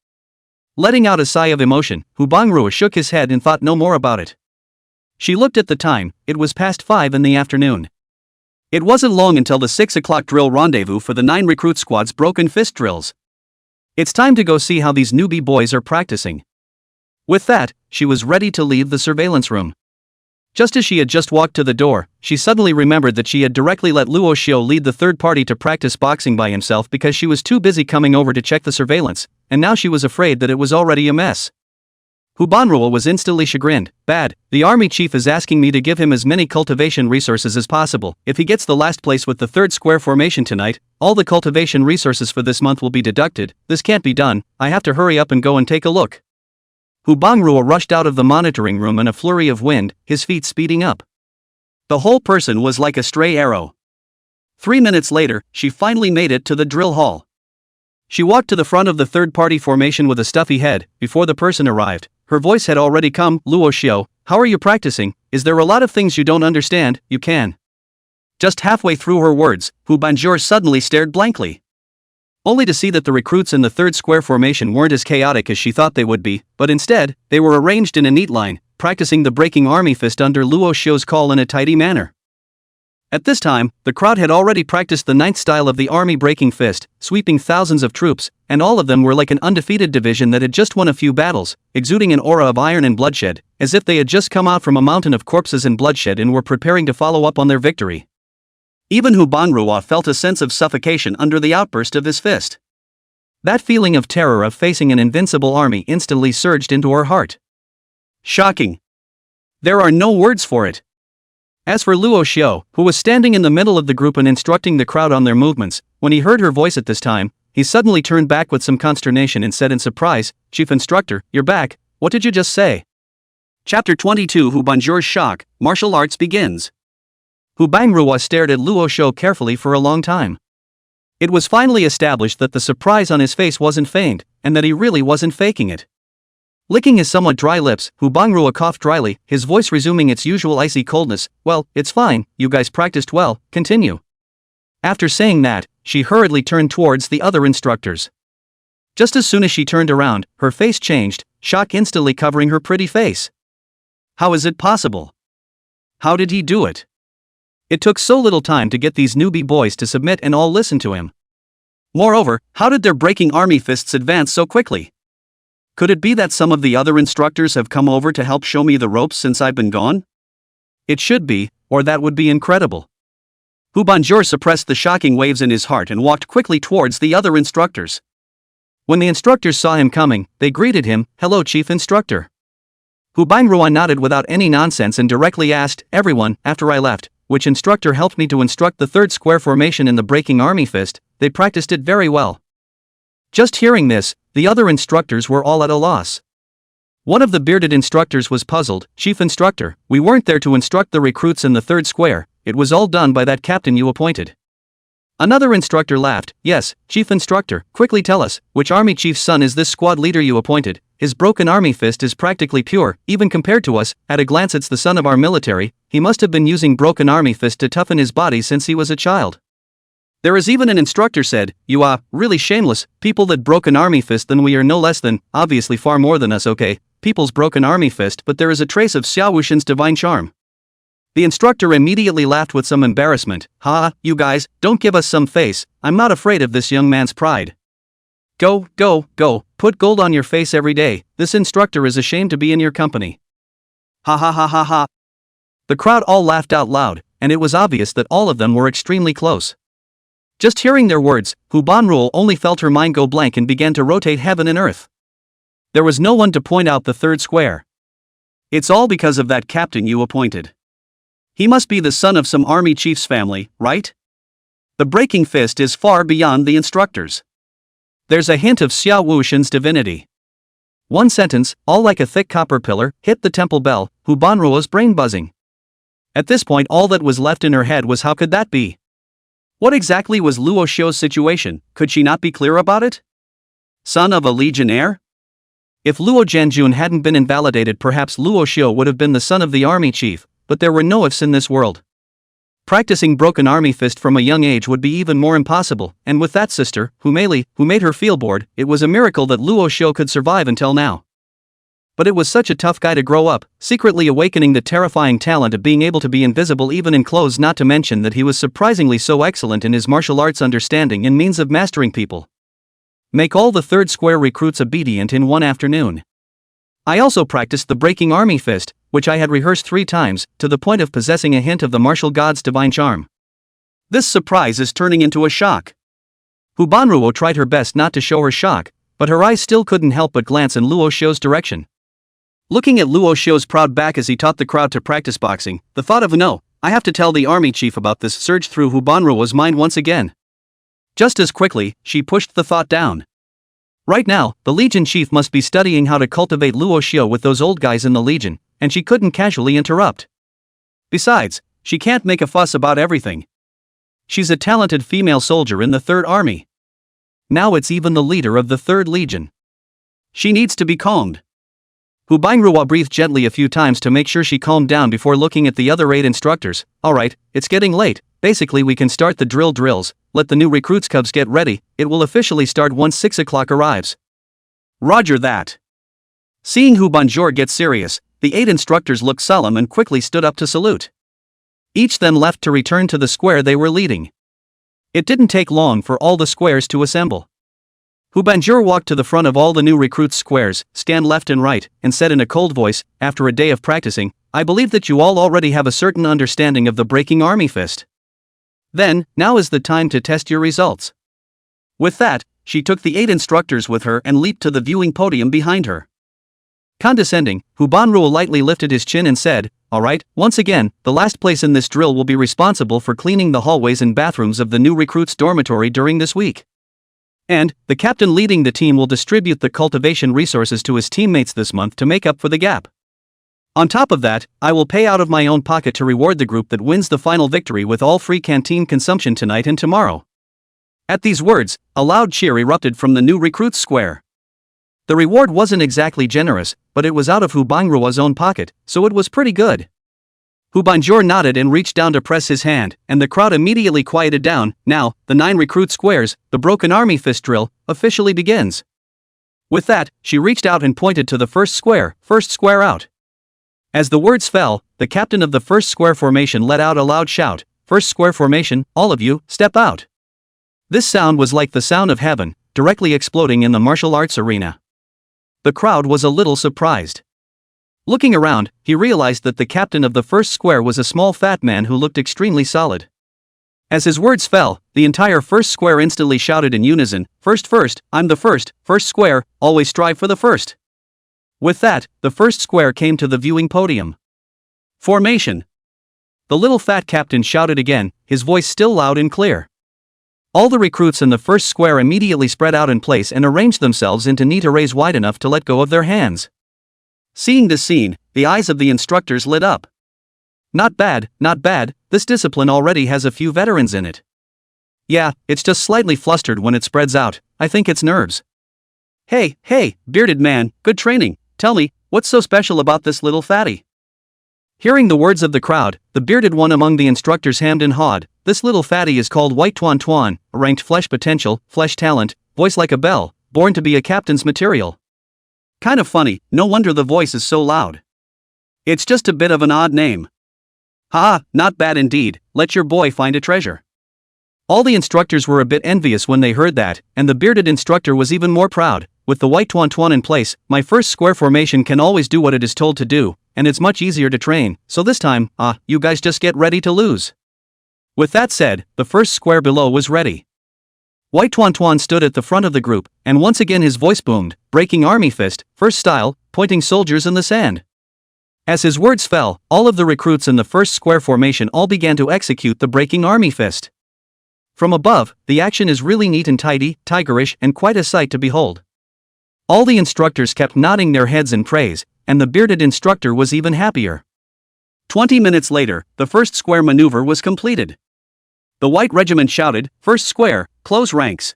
Letting out a sigh of emotion, Hubangrua shook his head and thought no more about it. She looked at the time, it was past 5 in the afternoon. It wasn't long until the 6 o'clock drill rendezvous for the 9 recruit squad's broken fist drills. It's time to go see how these newbie boys are practicing. With that, she was ready to leave the surveillance room. Just as she had just walked to the door, she suddenly remembered that she had directly let Luo Xiu lead the third party to practice boxing by himself because she was too busy coming over to check the surveillance, and now she was afraid that it was already a mess. Hu Banruo was instantly chagrined. Bad, the army chief is asking me to give him as many cultivation resources as possible. If he gets the last place with the third square formation tonight, all the cultivation resources for this month will be deducted. This can't be done, I have to hurry up and go and take a look. Hu Banruo rushed out of the monitoring room in a flurry of wind, his feet speeding up. The whole person was like a stray arrow. 3 minutes later, she finally made it to the drill hall. She walked to the front of the third-party formation with a stuffy head. Before the person arrived, her voice had already come. Luo Xiu, how are you practicing? Is there a lot of things you don't understand? You can. Just halfway through her words, Hu Banjur suddenly stared blankly. Only to see that the recruits in the third square formation weren't as chaotic as she thought they would be, but instead, they were arranged in a neat line, practicing the breaking army fist under Luo Xiu's call in a tidy manner. At this time, the crowd had already practiced the 9th style of the army breaking fist, sweeping thousands of troops, and all of them were like an undefeated division that had just won a few battles, exuding an aura of iron and bloodshed, as if they had just come out from a mountain of corpses and bloodshed and were preparing to follow up on their victory. Even Hu Banruo felt a sense of suffocation under the outburst of his fist. That feeling of terror of facing an invincible army instantly surged into her heart. Shocking. There are no words for it. As for Luo Xiu, who was standing in the middle of the group and instructing the crowd on their movements, when he heard her voice at this time, he suddenly turned back with some consternation and said in surprise, Chief Instructor, you're back, what did you just say? Chapter 22 Hu Banjur's shock, martial arts begins. Hu Banruo stared at Luo Xiu carefully for a long time. It was finally established that the surprise on his face wasn't feigned, and that he really wasn't faking it. Licking his somewhat dry lips, Hu Banruo coughed dryly, his voice resuming its usual icy coldness. Well, it's fine, you guys practiced well, continue. After saying that, she hurriedly turned towards the other instructors. Just as soon as she turned around, her face changed, shock instantly covering her pretty face. How is it possible? How did he do it? It took so little time to get these newbie boys to submit and all listen to him. Moreover, how did their breaking army fists advance so quickly? Could it be that some of the other instructors have come over to help show me the ropes since I've been gone? It should be, or that would be incredible. Hu Banjur suppressed the shocking waves in his heart and walked quickly towards the other instructors. When the instructors saw him coming, they greeted him, Hello Chief Instructor. Hu Banruo nodded without any nonsense and directly asked, Everyone, after I left, which instructor helped me to instruct the third square formation in the breaking army fist? They practiced it very well. Just hearing this, the other instructors were all at a loss. One of the bearded instructors was puzzled, Chief Instructor, we weren't there to instruct the recruits in the third square, it was all done by that captain you appointed. Another instructor laughed, Yes, Chief Instructor, quickly tell us, which army chief's son is this squad leader you appointed? His broken army fist is practically pure, even compared to us, at a glance it's the son of our military, he must have been using broken army fist to toughen his body since he was a child. There is even an instructor said, You are, really shameless, people that broken army fist than we are no less than, obviously far more than us okay, people's broken army fist but there is a trace of Xiao Wuxian's divine charm. The instructor immediately laughed with some embarrassment, you guys, don't give us some face, I'm not afraid of this young man's pride. Go, put gold on your face every day, this instructor is ashamed to be in your company. Ha. The crowd all laughed out loud, and it was obvious that all of them were extremely close. Just hearing their words, Hu Banruo only felt her mind go blank and began to rotate heaven and earth. There was no one to point out the third square. It's all because of that captain you appointed. He must be the son of some army chief's family, right? The breaking fist is far beyond the instructors. There's a hint of Xiao Wuxian's divinity. One sentence, all like a thick copper pillar, hit the temple bell, Hu Banruo's brain buzzing. At this point all that was left in her head was how could that be? What exactly was Luo Xiu's situation, could she not be clear about it? Son of a legionnaire? If Luo Jianjun hadn't been invalidated perhaps Luo Xiu would have been the son of the army chief, but there were no ifs in this world. Practicing broken army fist from a young age would be even more impossible, and with that sister, Hu Meili, who made her feel bored, it was a miracle that Luo Xiu could survive until now. but it was such a tough guy to grow up, secretly awakening the terrifying talent of being able to be invisible even in clothes, not to mention that he was surprisingly so excellent in his martial arts understanding and means of mastering people. Make all the third square recruits obedient in one afternoon. I also practiced the breaking army fist, which I had rehearsed 3 times, to the point of possessing a hint of the martial god's divine charm. This surprise is turning into a shock. Hu Banruo tried her best not to show her shock, but her eyes still couldn't help but glance in Luo Xiu's direction. Looking at Luo Xiu's proud back as he taught the crowd to practice boxing, the thought of "no, I have to tell the army chief about this" surged through Hu Banruo's mind once again. Just as quickly, she pushed the thought down. Right now, the Legion chief must be studying how to cultivate Luo Xiu with those old guys in the Legion, and she couldn't casually interrupt. Besides, she can't make a fuss about everything. She's a talented female soldier in the 3rd Army. Now it's even the leader of the 3rd Legion. She needs to be calmed. Hu Banruo breathed gently a few times to make sure she calmed down before looking at the other 8 instructors. Alright, it's getting late, basically we can start the drills, let the new recruits cubs get ready, it will officially start once 6 o'clock arrives. Roger that. Seeing Hu Banjor get serious, the 8 instructors looked solemn and quickly stood up to salute. Each then left to return to the square they were leading. It didn't take long for all the squares to assemble. Hu Banjur walked to the front of all the new recruits' squares, scanned left and right, and said in a cold voice, after a day of practicing, "I believe that you all already have a certain understanding of the breaking army fist. Then, now is the time to test your results." With that, she took the 8 instructors with her and leaped to the viewing podium behind her. Condescending, Hu Banruo lightly lifted his chin and said, "Alright, once again, the last place in this drill will be responsible for cleaning the hallways and bathrooms of the new recruits' dormitory during this week. And, the captain leading the team will distribute the cultivation resources to his teammates this month to make up for the gap. On top of that, I will pay out of my own pocket to reward the group that wins the final victory with all free canteen consumption tonight and tomorrow." At these words, a loud cheer erupted from the new recruits' square. The reward wasn't exactly generous, but it was out of Hu Banruo's own pocket, so it was pretty good. Hu Banjor nodded and reached down to press his hand, and the crowd immediately quieted down. Now, the 9 recruit squares, the broken army fist drill, officially begins. With that, she reached out and pointed to the first square out. As the words fell, the captain of the first square formation let out a loud shout, "First square formation, all of you, step out." This sound was like the sound of heaven, directly exploding in the martial arts arena. The crowd was a little surprised. Looking around, he realized that the captain of the first square was a small fat man who looked extremely solid. As his words fell, the entire first square instantly shouted in unison, first, I'm the first square, always strive for the first." With that, the first square came to the viewing podium. Formation. The little fat captain shouted again, his voice still loud and clear. All the recruits in the first square immediately spread out in place and arranged themselves into neat arrays wide enough to let go of their hands. Seeing this scene, the eyes of the instructors lit up. Not bad, this discipline already has a few veterans in it. Yeah, it's just slightly flustered when it spreads out, I think it's nerves. Hey, bearded man, good training, tell me, what's so special about this little fatty? Hearing the words of the crowd, the bearded one among the instructors hemmed and hawed. This little fatty is called White Tuan Tuan, ranked flesh potential, flesh talent, voice like a bell, born to be a captain's material. Kind of funny, no wonder the voice is so loud. It's just a bit of an odd name. Haha, not bad indeed, let your boy find a treasure. All the instructors were a bit envious when they heard that, and the bearded instructor was even more proud. With the White Tuan Tuan in place, my first square formation can always do what it is told to do, and it's much easier to train, so this time, you guys just get ready to lose. With that said, the first square below was ready. White Tuan Tuan stood at the front of the group, and once again his voice boomed, breaking army fist, first style, pointing soldiers in the sand. As his words fell, all of the recruits in the first square formation all began to execute the breaking army fist. From above, the action is really neat and tidy, tigerish, and quite a sight to behold. All the instructors kept nodding their heads in praise, and the bearded instructor was even happier. 20 minutes later, the first square maneuver was completed. The white regiment shouted, "First square, close ranks."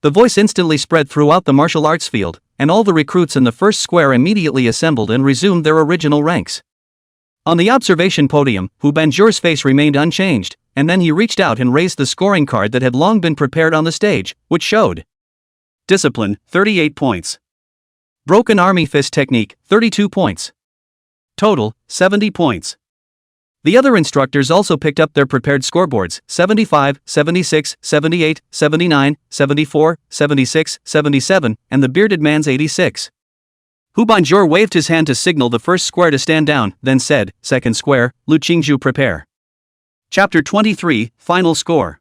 The voice instantly spread throughout the martial arts field, and all the recruits in the first square immediately assembled and resumed their original ranks. On the observation podium, Hu Banjur's face remained unchanged, and then he reached out and raised the scoring card that had long been prepared on the stage, which showed Discipline, 38 points. Broken army fist technique, 32 points. Total, 70 points. The other instructors also picked up their prepared scoreboards, 75, 76, 78, 79, 74, 76, 77, and the bearded man's 86. Hu Banjur waved his hand to signal the first square to stand down, then said, "Second square, Lu Qingci prepare." Chapter 23, Final Score.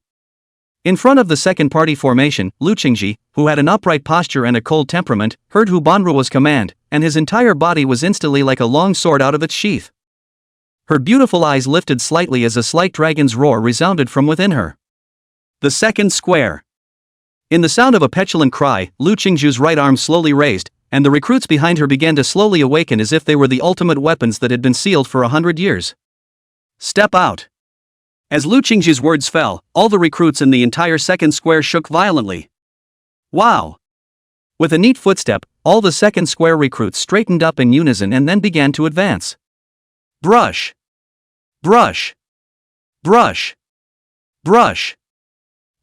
In front of the second party formation, Lu Qingci, who had an upright posture and a cold temperament, heard Hu Banruo's command, and his entire body was instantly like a long sword out of its sheath. Her beautiful eyes lifted slightly as a slight dragon's roar resounded from within her. The second square. In the sound of a petulant cry, Lu Qingci's right arm slowly raised, and the recruits behind her began to slowly awaken as if they were the ultimate weapons that had been sealed for 100 years. Step out. As Lu Qingci's words fell, all the recruits in the entire second square shook violently. Wow! With a neat footstep, all the second square recruits straightened up in unison and then began to advance. Brush. Brush. Brush. Brush.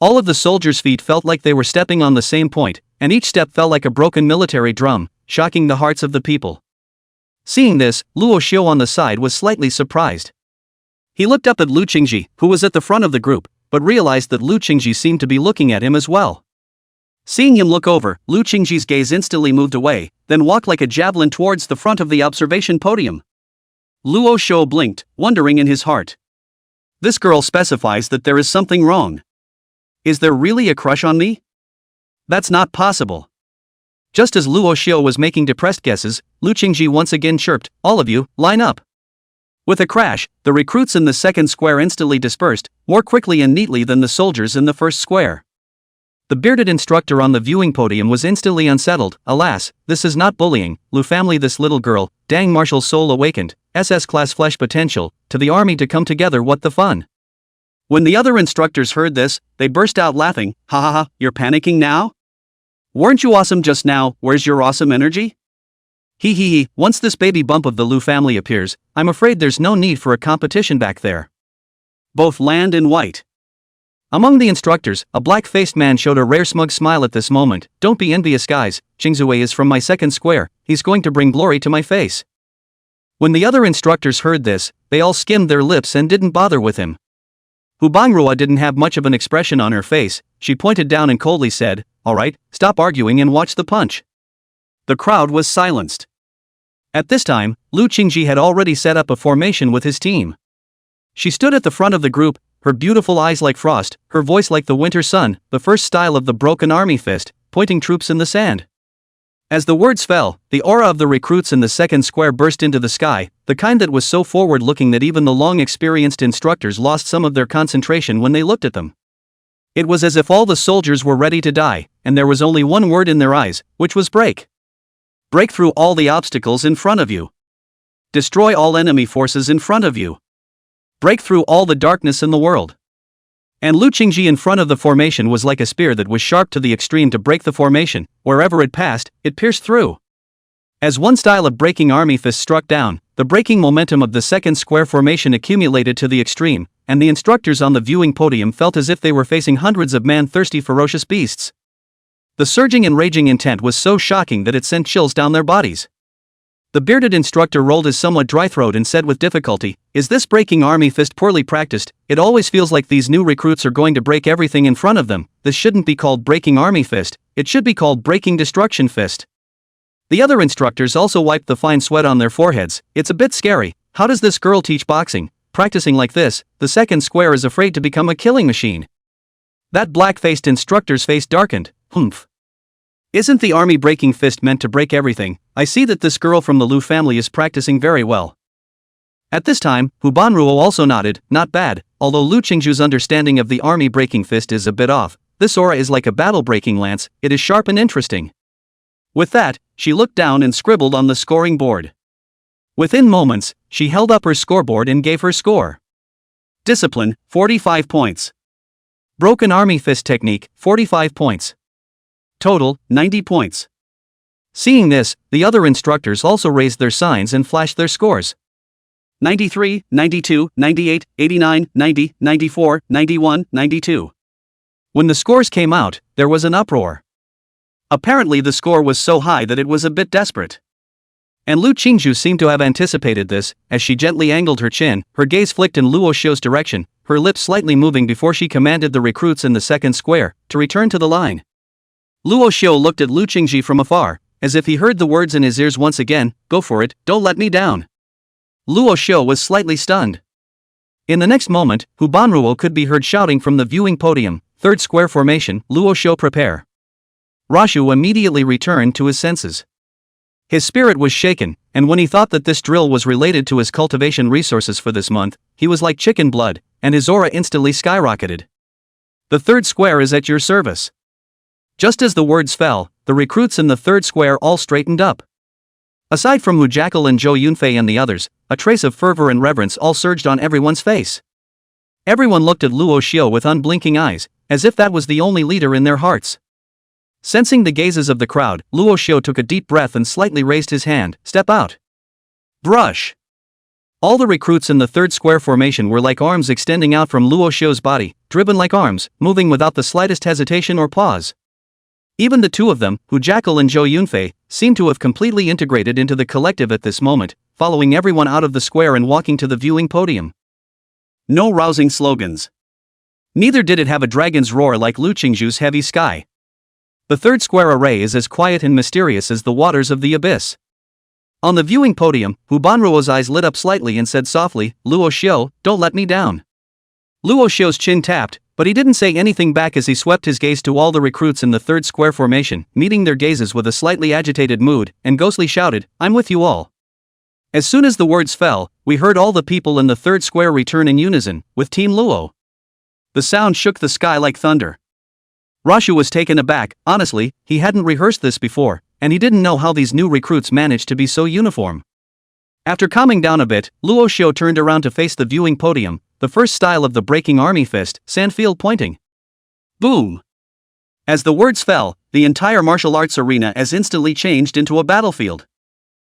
All of the soldiers' feet felt like they were stepping on the same point, and each step felt like a broken military drum, shocking the hearts of the people. Seeing this, Luo Xiu on the side was slightly surprised. He looked up at Lu Qingci, who was at the front of the group, but realized that Lu Qingci seemed to be looking at him as well. Seeing him look over, Lu Qingci's gaze instantly moved away, then walked like a javelin towards the front of the observation podium. Luo Xiu blinked, wondering in his heart. This girl specifies that there is something wrong. Is there really a crush on me? That's not possible. Just as Luo Xiu was making depressed guesses, Lu Qingci once again chirped, "All of you, line up." With a crash, the recruits in the second square instantly dispersed, more quickly and neatly than the soldiers in the first square. The bearded instructor on the viewing podium was instantly unsettled. Alas, this is not bullying, Lu family, this little girl, dang, martial soul awakened, SS class flesh potential, to the army to come together, what the fun. When the other instructors heard this, they burst out laughing. Ha ha ha, you're panicking now? Weren't you awesome just now? Where's your awesome energy? Hee hee hee, once this baby bump of the Lu family appears, I'm afraid there's no need for a competition back there. Both land and white. Among the instructors, a black-faced man showed a rare smug smile at this moment. Don't be envious, guys, Qingzue is from my second square, he's going to bring glory to my face. When the other instructors heard this, they all skimmed their lips and didn't bother with him. Hu Bangrua didn't have much of an expression on her face. She pointed down and coldly said, "Alright, stop arguing and watch the punch." The crowd was silenced. At this time, Lu Qingci had already set up a formation with his team. She stood at the front of the group, her beautiful eyes like frost, her voice like the winter sun, the first style of the broken army fist, pointing troops in the sand. As the words fell, the aura of the recruits in the second square burst into the sky, the kind that was so forward-looking that even the long-experienced instructors lost some of their concentration when they looked at them. It was as if all the soldiers were ready to die, and there was only one word in their eyes, which was break. Break through all the obstacles in front of you. Destroy all enemy forces in front of you. Break through all the darkness in the world. And Lu Qingci in front of the formation was like a spear that was sharp to the extreme to break the formation. Wherever it passed, it pierced through. As one style of breaking army fist struck down, the breaking momentum of the second square formation accumulated to the extreme, and the instructors on the viewing podium felt as if they were facing hundreds of man-thirsty ferocious beasts. The surging and raging intent was so shocking that it sent chills down their bodies. The bearded instructor rolled his somewhat dry throat and said with difficulty, "Is this breaking army fist poorly practiced? It always feels like these new recruits are going to break everything in front of them. This shouldn't be called breaking army fist, it should be called breaking destruction fist." The other instructors also wiped the fine sweat on their foreheads. It's a bit scary. How does this girl teach boxing? Practicing like this, the second square is afraid to become a killing machine. That black-faced instructor's face darkened. Humph. Isn't the army breaking fist meant to break everything? I see that this girl from the Lu family is practicing very well. At this time, Hu Banruo also nodded. Not bad, although Lu Qingci's understanding of the army breaking fist is a bit off. This aura is like a battle breaking lance, it is sharp and interesting. With that, she looked down and scribbled on the scoring board. Within moments, she held up her scoreboard and gave her score. Discipline, 45 points. Broken army fist technique, 45 points. Total, 90 points. Seeing this, the other instructors also raised their signs and flashed their scores. 93, 92, 98, 89, 90, 94, 91, 92. When the scores came out, there was an uproar. Apparently the score was so high that it was a bit desperate. And Lu Qingci seemed to have anticipated this, as she gently angled her chin, her gaze flicked in Luo Xiu's direction, her lips slightly moving before she commanded the recruits in the second square to return to the line. Luo Xiu looked at Lu Qingci from afar, as if he heard the words in his ears once again, "Go for it, don't let me down." Luo Xiu was slightly stunned. In the next moment, Hu Banruo could be heard shouting from the viewing podium, "Third square formation, Luo Xiu prepare." Rashu immediately returned to his senses. His spirit was shaken, and when he thought that this drill was related to his cultivation resources for this month, he was like chicken blood, and his aura instantly skyrocketed. "The third square is at your service." Just as the words fell, the recruits in the third square all straightened up. Aside from Hu Jackal and Zhou Yunfei and the others, a trace of fervor and reverence all surged on everyone's face. Everyone looked at Luo Xiu with unblinking eyes, as if that was the only leader in their hearts. Sensing the gazes of the crowd, Luo Xiu took a deep breath and slightly raised his hand. "Step out." Brush. All the recruits in the third square formation were like arms extending out from Luo Xiu's body, driven like arms, moving without the slightest hesitation or pause. Even the two of them, Hu Jackal and Zhou Yunfei, seemed to have completely integrated into the collective at this moment, following everyone out of the square and walking to the viewing podium. No rousing slogans. Neither did it have a dragon's roar like Lu Qingci's heavy sky. The third square array is as quiet and mysterious as the waters of the abyss. On the viewing podium, Hu Banruo's eyes lit up slightly and said softly, "Luo Xiu, don't let me down." Luo Xiu's chin tapped, but he didn't say anything back as he swept his gaze to all the recruits in the third square formation, meeting their gazes with a slightly agitated mood, and ghostly shouted, "I'm with you all." As soon as the words fell, we heard all the people in the third square return in unison, with Team Luo. The sound shook the sky like thunder. Rashu was taken aback. Honestly, he hadn't rehearsed this before, and he didn't know how these new recruits managed to be so uniform. After calming down a bit, Luo Xiu turned around to face the viewing podium, the first style of the breaking army fist, Sandfield pointing. Boom! As the words fell, the entire martial arts arena as instantly changed into a battlefield.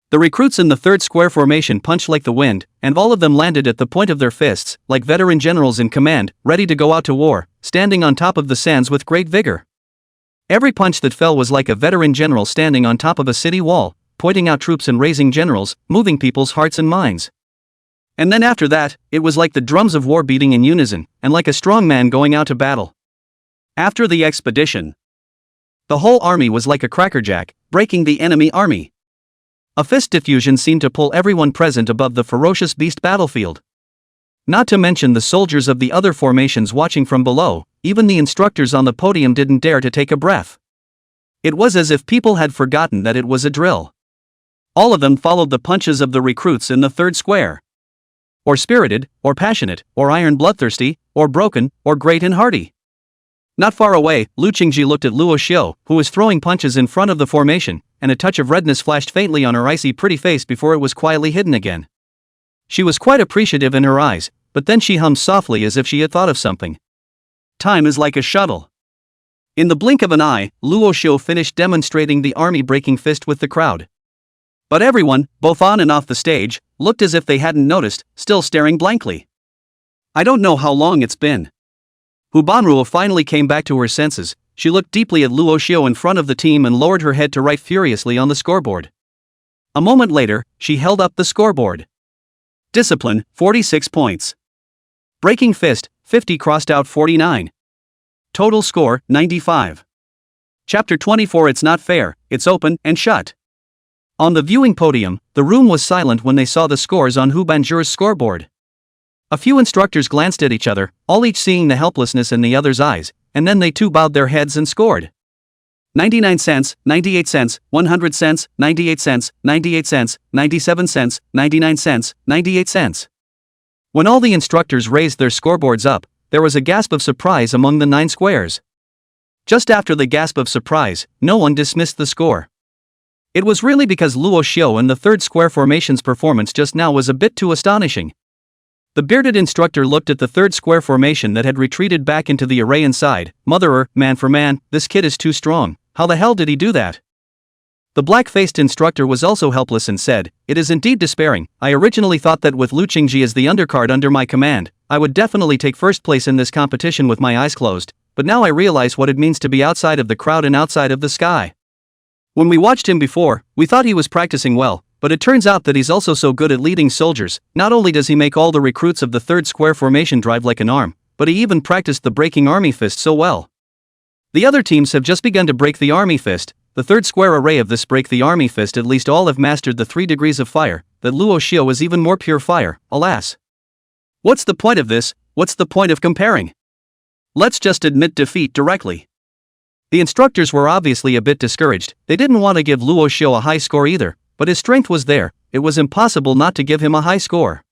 The recruits in the third square formation punched like the wind, and all of them landed at the point of their fists, like veteran generals in command, ready to go out to war, standing on top of the sands with great vigor. Every punch that fell was like a veteran general standing on top of a city wall, pointing out troops and raising generals, moving people's hearts and minds. And then after that, it was like the drums of war beating in unison, and like a strong man going out to battle. After the expedition, the whole army was like a crackerjack, breaking the enemy army. A fist diffusion seemed to pull everyone present above the ferocious beast battlefield. Not to mention the soldiers of the other formations watching from below, even the instructors on the podium didn't dare to take a breath. It was as if people had forgotten that it was a drill. All of them followed the punches of the recruits in the third square. Or spirited, or passionate, or iron bloodthirsty, or broken, or great and hardy. Not far away, Lu Qingci looked at Luo Xiu, who was throwing punches in front of the formation, and a touch of redness flashed faintly on her icy pretty face before it was quietly hidden again. She was quite appreciative in her eyes, but then she hummed softly as if she had thought of something. Time is like a shuttle. In the blink of an eye, Luo Xiu finished demonstrating the army-breaking fist with the crowd. But everyone, both on and off the stage, looked as if they hadn't noticed, still staring blankly. I don't know how long it's been. Hu Banruo finally came back to her senses. She looked deeply at Luo Xiu in front of the team and lowered her head to write furiously on the scoreboard. A moment later, she held up the scoreboard. Discipline, 46 points. Breaking fist, 50 crossed out 49. Total score, 95. Chapter 24. It's not fair, it's open and shut. On the viewing podium, the room was silent when they saw the scores on Hu Banju's scoreboard. A few instructors glanced at each other, all each seeing the helplessness in the other's eyes, and then they too bowed their heads and scored. 99 cents, 98 cents, 100 cents, 98 cents, 98 cents, 97 cents, 99 cents, 98 cents. When all the instructors raised their scoreboards up, there was a gasp of surprise among the 9 squares. Just after the gasp of surprise, no one dismissed the score. It was really because Luo Xiu and the third square formation's performance just now was a bit too astonishing. The bearded instructor looked at the third square formation that had retreated back into the array and sighed, "Motherer, man for man, this kid is too strong, how the hell did he do that?" The black-faced instructor was also helpless and said, "It is indeed despairing. I originally thought that with Lu Qingci as the undercard under my command, I would definitely take first place in this competition with my eyes closed, but now I realize what it means to be outside of the crowd and outside of the sky." When we watched him before, we thought he was practicing well, but it turns out that he's also so good at leading soldiers. Not only does he make all the recruits of the third square formation drive like an arm, but he even practiced the breaking army fist so well. The other teams have just begun to break the army fist. The third square array of this break the army fist at least all have mastered the 3 degrees of fire. That Luo Xiu is even more pure fire, alas. What's the point of this? What's the point of comparing? Let's just admit defeat directly. The instructors were obviously a bit discouraged. They didn't want to give Luo Xiu a high score either, but his strength was there. It was impossible not to give him a high score.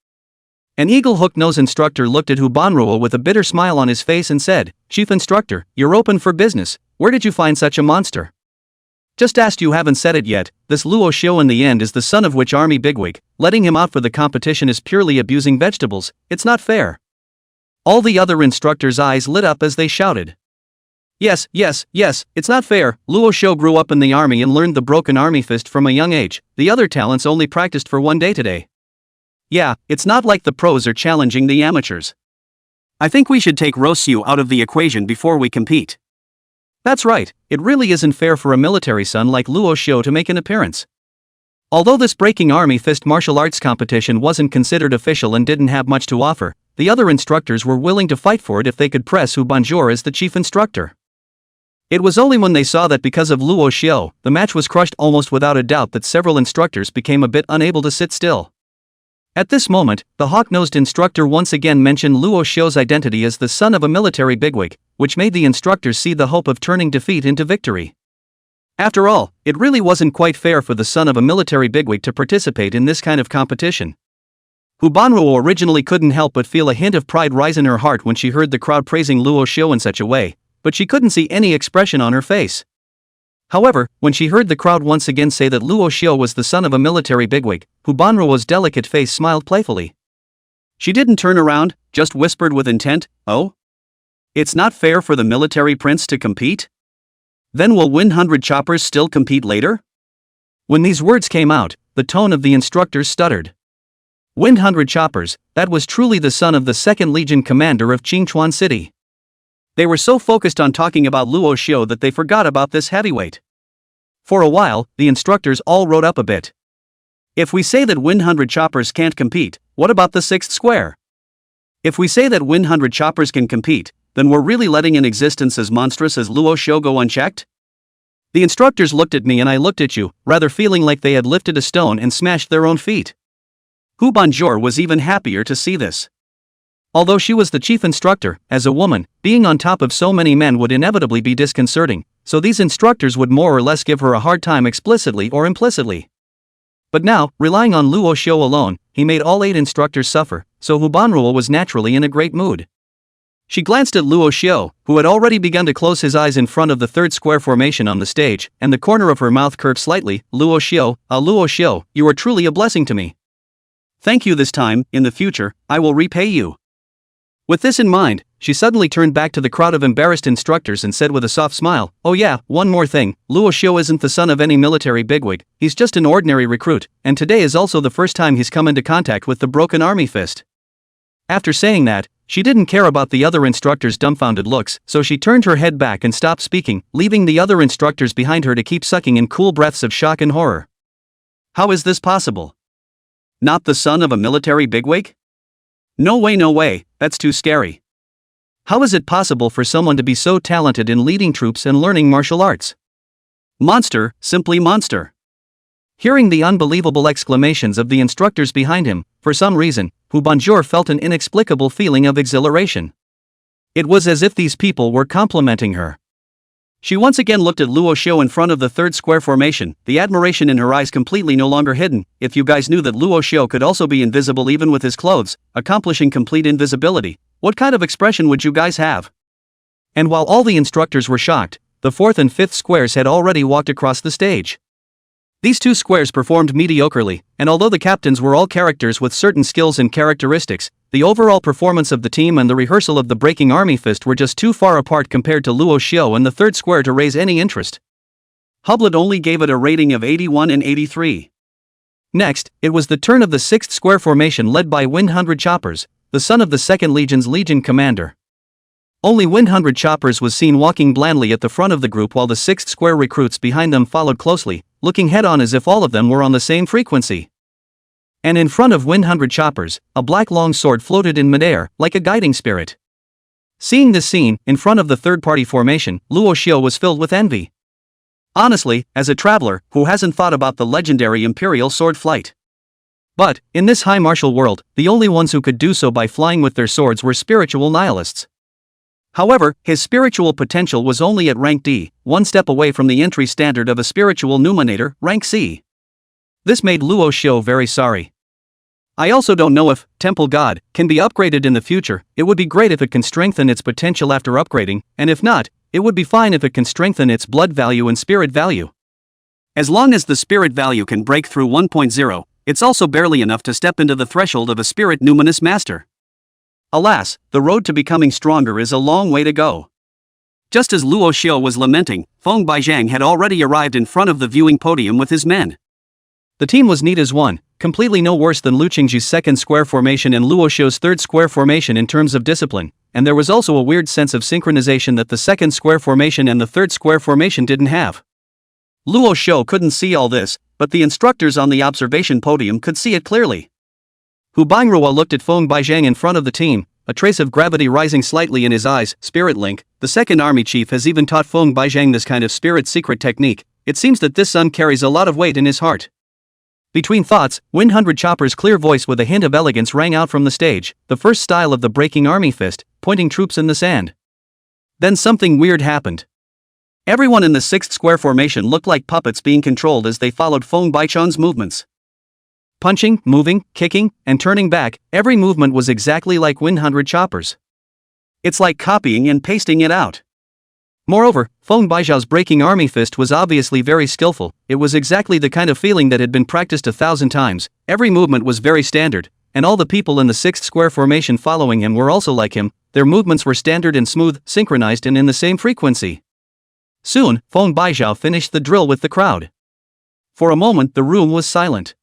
An eagle hook-nose instructor looked at Hu Banruo with a bitter smile on his face and said, "Chief instructor, you're open for business. Where did you find such a monster?" "Just asked, you haven't said it yet. This Luo Xiu in the end is the son of which army bigwig? Letting him out for the competition is purely abusing vegetables. It's not fair." All the other instructors' eyes lit up as they shouted. Yes, it's not fair. Luo Xiu grew up in the army and learned the broken army fist from a young age. The other talents only practiced for 1 day today. Yeah, it's not like the pros are challenging the amateurs. I think we should take Luo Xiu out of the equation before we compete. That's right, it really isn't fair for a military son like Luo Xiu to make an appearance. Although this breaking army fist martial arts competition wasn't considered official and didn't have much to offer, the other instructors were willing to fight for it if they could press Hu Banjor as the chief instructor. It was only when they saw that because of Luo Xiu, the match was crushed almost without a doubt that several instructors became a bit unable to sit still. At this moment, the hawk-nosed instructor once again mentioned Luo Xiu's identity as the son of a military bigwig, which made the instructors see the hope of turning defeat into victory. After all, it really wasn't quite fair for the son of a military bigwig to participate in this kind of competition. Hu Banruo originally couldn't help but feel a hint of pride rise in her heart when she heard the crowd praising Luo Xiu in such a way, but she couldn't see any expression on her face. However, when she heard the crowd once again say that Luo Xiu was the son of a military bigwig, Hu Banruo's delicate face smiled playfully. She didn't turn around, just whispered with intent, "Oh? It's not fair for the military prince to compete? Then will 100 choppers still compete later?" When these words came out, the tone of the instructors stuttered. 100 choppers, that was truly the son of the 2nd Legion commander of Qingchuan City. They were so focused on talking about Luo Xiu that they forgot about this heavyweight. For a while, the instructors all wrote up a bit. If we say that 100 choppers can't compete, what about the 6th square? If we say that 100 choppers can compete, then we're really letting an existence as monstrous as Luo Xiu go unchecked? The instructors looked at me and I looked at you, rather feeling like they had lifted a stone and smashed their own feet. Hu Banjor was even happier to see this. Although she was the chief instructor, as a woman, being on top of so many men would inevitably be disconcerting, so these instructors would more or less give her a hard time explicitly or implicitly. But now, relying on Luo Xiu alone, he made all 8 instructors suffer, so Hu Banruo was naturally in a great mood. She glanced at Luo Xiu, who had already begun to close his eyes in front of the third square formation on the stage, and the corner of her mouth curved slightly. Luo Xiu, you are truly a blessing to me. Thank you this time, in the future, I will repay you. With this in mind, she suddenly turned back to the crowd of embarrassed instructors and said with a soft smile, "Oh yeah, one more thing, Luo Xiu isn't the son of any military bigwig, he's just an ordinary recruit, and today is also the first time he's come into contact with the broken army fist." After saying that, she didn't care about the other instructors' dumbfounded looks, so she turned her head back and stopped speaking, leaving the other instructors behind her to keep sucking in cool breaths of shock and horror. How is this possible? Not the son of a military bigwig? No way, that's too scary. How is it possible for someone to be so talented in leading troops and learning martial arts? Monster, simply monster. Hearing the unbelievable exclamations of the instructors behind him, for some reason, Hu Banjor felt an inexplicable feeling of exhilaration. It was as if these people were complimenting her. She once again looked at Luo Xiu in front of the third square formation, the admiration in her eyes completely no longer hidden. If you guys knew that Luo Xiu could also be invisible even with his clothes, accomplishing complete invisibility, what kind of expression would you guys have? And while all the instructors were shocked, the 4th and 5th squares had already walked across the stage. These 2 squares performed mediocrely, and although the captains were all characters with certain skills and characteristics, the overall performance of the team and the rehearsal of the breaking army fist were just too far apart compared to Luo Xiu and the 3rd square to raise any interest. Hublet only gave it a rating of 81 and 83. Next, it was the turn of the 6th square formation led by 100 Choppers, the son of the 2nd Legion's Legion commander. Only 100 choppers was seen walking blandly at the front of the group while the 6th square recruits behind them followed closely, looking head-on as if all of them were on the same frequency. And in front of 100 choppers, a black long sword floated in midair, like a guiding spirit. Seeing this scene, in front of the third-party formation, Luo Xiu was filled with envy. Honestly, as a traveler, who hasn't thought about the legendary Imperial sword flight? But, in this high martial world, the only ones who could do so by flying with their swords were spiritual nihilists. However, his spiritual potential was only at rank D, one step away from the entry standard of a spiritual numinator, rank C. This made Luo Xiu very sorry. I also don't know if Temple God can be upgraded in the future. It would be great if it can strengthen its potential after upgrading, and if not, it would be fine if it can strengthen its blood value and spirit value. As long as the spirit value can break through 1.0, it's also barely enough to step into the threshold of a spirit numinous master. Alas, the road to becoming stronger is a long way to go. Just as Luo Xiu was lamenting, Feng Baizhang had already arrived in front of the viewing podium with his men. The team was neat as one, completely no worse than Lu Qingci's 2nd square formation and Luo Xiu's 3rd square formation in terms of discipline, and there was also a weird sense of synchronization that the 2nd square formation and the 3rd square formation didn't have. Luo Xiu couldn't see all this, but the instructors on the observation podium could see it clearly. Hu Bangrua looked at Feng Baizhang in front of the team, a trace of gravity rising slightly in his eyes. Spirit Link, the 2nd army chief, has even taught Feng Baizhang this kind of spirit secret technique. It seems that this son carries a lot of weight in his heart. Between thoughts, 100 Chopper's clear voice with a hint of elegance rang out from the stage, the first style of the breaking army fist, pointing troops in the sand. Then something weird happened. Everyone in the 6th square formation looked like puppets being controlled as they followed Feng Baizhang's movements. Punching, moving, kicking, and turning back, every movement was exactly like 100 Choppers. It's like copying and pasting it out. Moreover, Feng Baizhao's breaking army fist was obviously very skillful. It was exactly the kind of feeling that had been practiced 1,000 times. Every movement was very standard, and all the people in the 6th square formation following him were also like him. Their movements were standard and smooth, synchronized and in the same frequency. Soon, Feng Baizhao finished the drill with the crowd. For a moment the room was silent.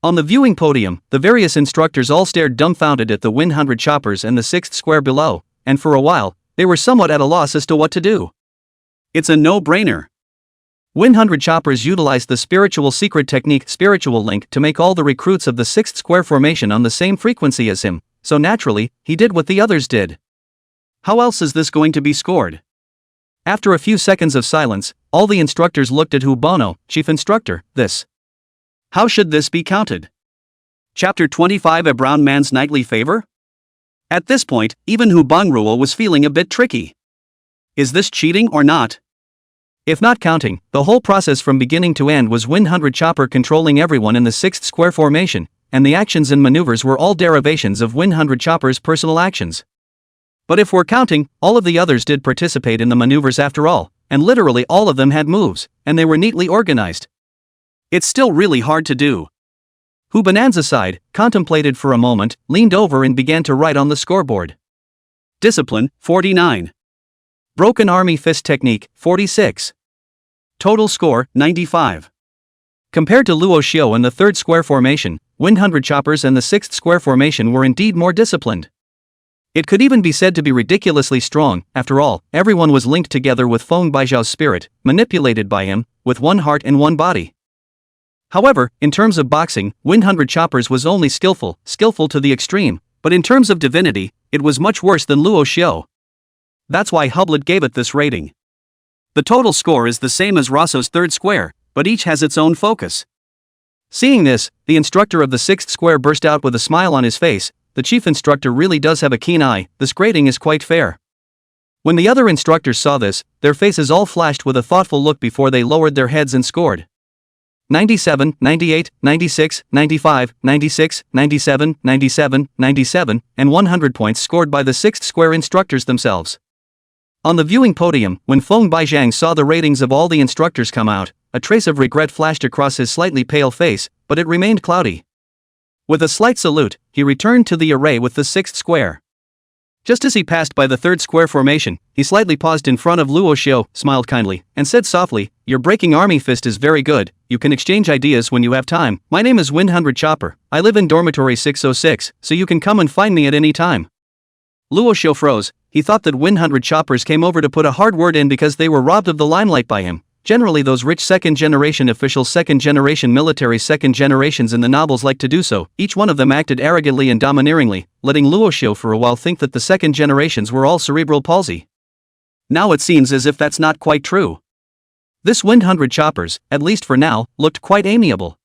On the viewing podium, the various instructors all stared dumbfounded at the 100 Choppers and the 6th square below, and for a while, they were somewhat at a loss as to what to do. It's a no-brainer. 100 Choppers utilized the spiritual secret technique Spiritual Link to make all the recruits of the 6th square formation on the same frequency as him, so naturally, he did what the others did. How else is this going to be scored? After a few seconds of silence, all the instructors looked at Hu Bono, chief instructor. How should this be counted? Chapter 25, A Brown Man's Nightly Favor? At this point, even Hu Bangrua was feeling a bit tricky. Is this cheating or not? If not counting, the whole process from beginning to end was 100 Chopper controlling everyone in the 6th square formation, and the actions and maneuvers were all derivations of 100 Chopper's personal actions. But if we're counting, all of the others did participate in the maneuvers after all, and literally all of them had moves, and they were neatly organized. It's still really hard to do. Hu Bonanza sighed, contemplated for a moment, leaned over and began to write on the scoreboard. Discipline, 49. Broken Army Fist Technique, 46. Total score, 95. Compared to Luo Xiu and the 3rd square formation, 100 Choppers and the 6th square formation were indeed more disciplined. It could even be said to be ridiculously strong. After all, everyone was linked together with Feng Baizhao's spirit, manipulated by him, with one heart and one body. However, in terms of boxing, 100 Choppers was only skillful to the extreme, but in terms of divinity, it was much worse than Luo Xiu. That's why Hublet gave it this rating. The total score is the same as Rosso's 3rd square, but each has its own focus. Seeing this, the instructor of the 6th square burst out with a smile on his face. The chief instructor really does have a keen eye. This grading is quite fair. When the other instructors saw this, their faces all flashed with a thoughtful look before they lowered their heads and scored. 97, 98, 96, 95, 96, 97, 97, 97, and 100 points scored by the 6th square instructors themselves. On the viewing podium, when Feng Baizhang saw the ratings of all the instructors come out, a trace of regret flashed across his slightly pale face, but it remained cloudy. With a slight salute, he returned to the array with the 6th square. Just as he passed by the 3rd square formation, he slightly paused in front of Luo Xiu, smiled kindly, and said softly, "Your breaking army fist is very good. You can exchange ideas when you have time. My name is 100 Chopper. I live in dormitory 606, so you can come and find me at any time." Luo Xiu froze, he thought that 100 choppers came over to put a hard word in because they were robbed of the limelight by him. Generally those rich second-generation officials, second-generation military, second generations in the novels like to do so. Each one of them acted arrogantly and domineeringly, letting Luo Xiu for a while think that the second generations were all cerebral palsy. Now it seems as if that's not quite true. This 100 choppers, at least for now, looked quite amiable.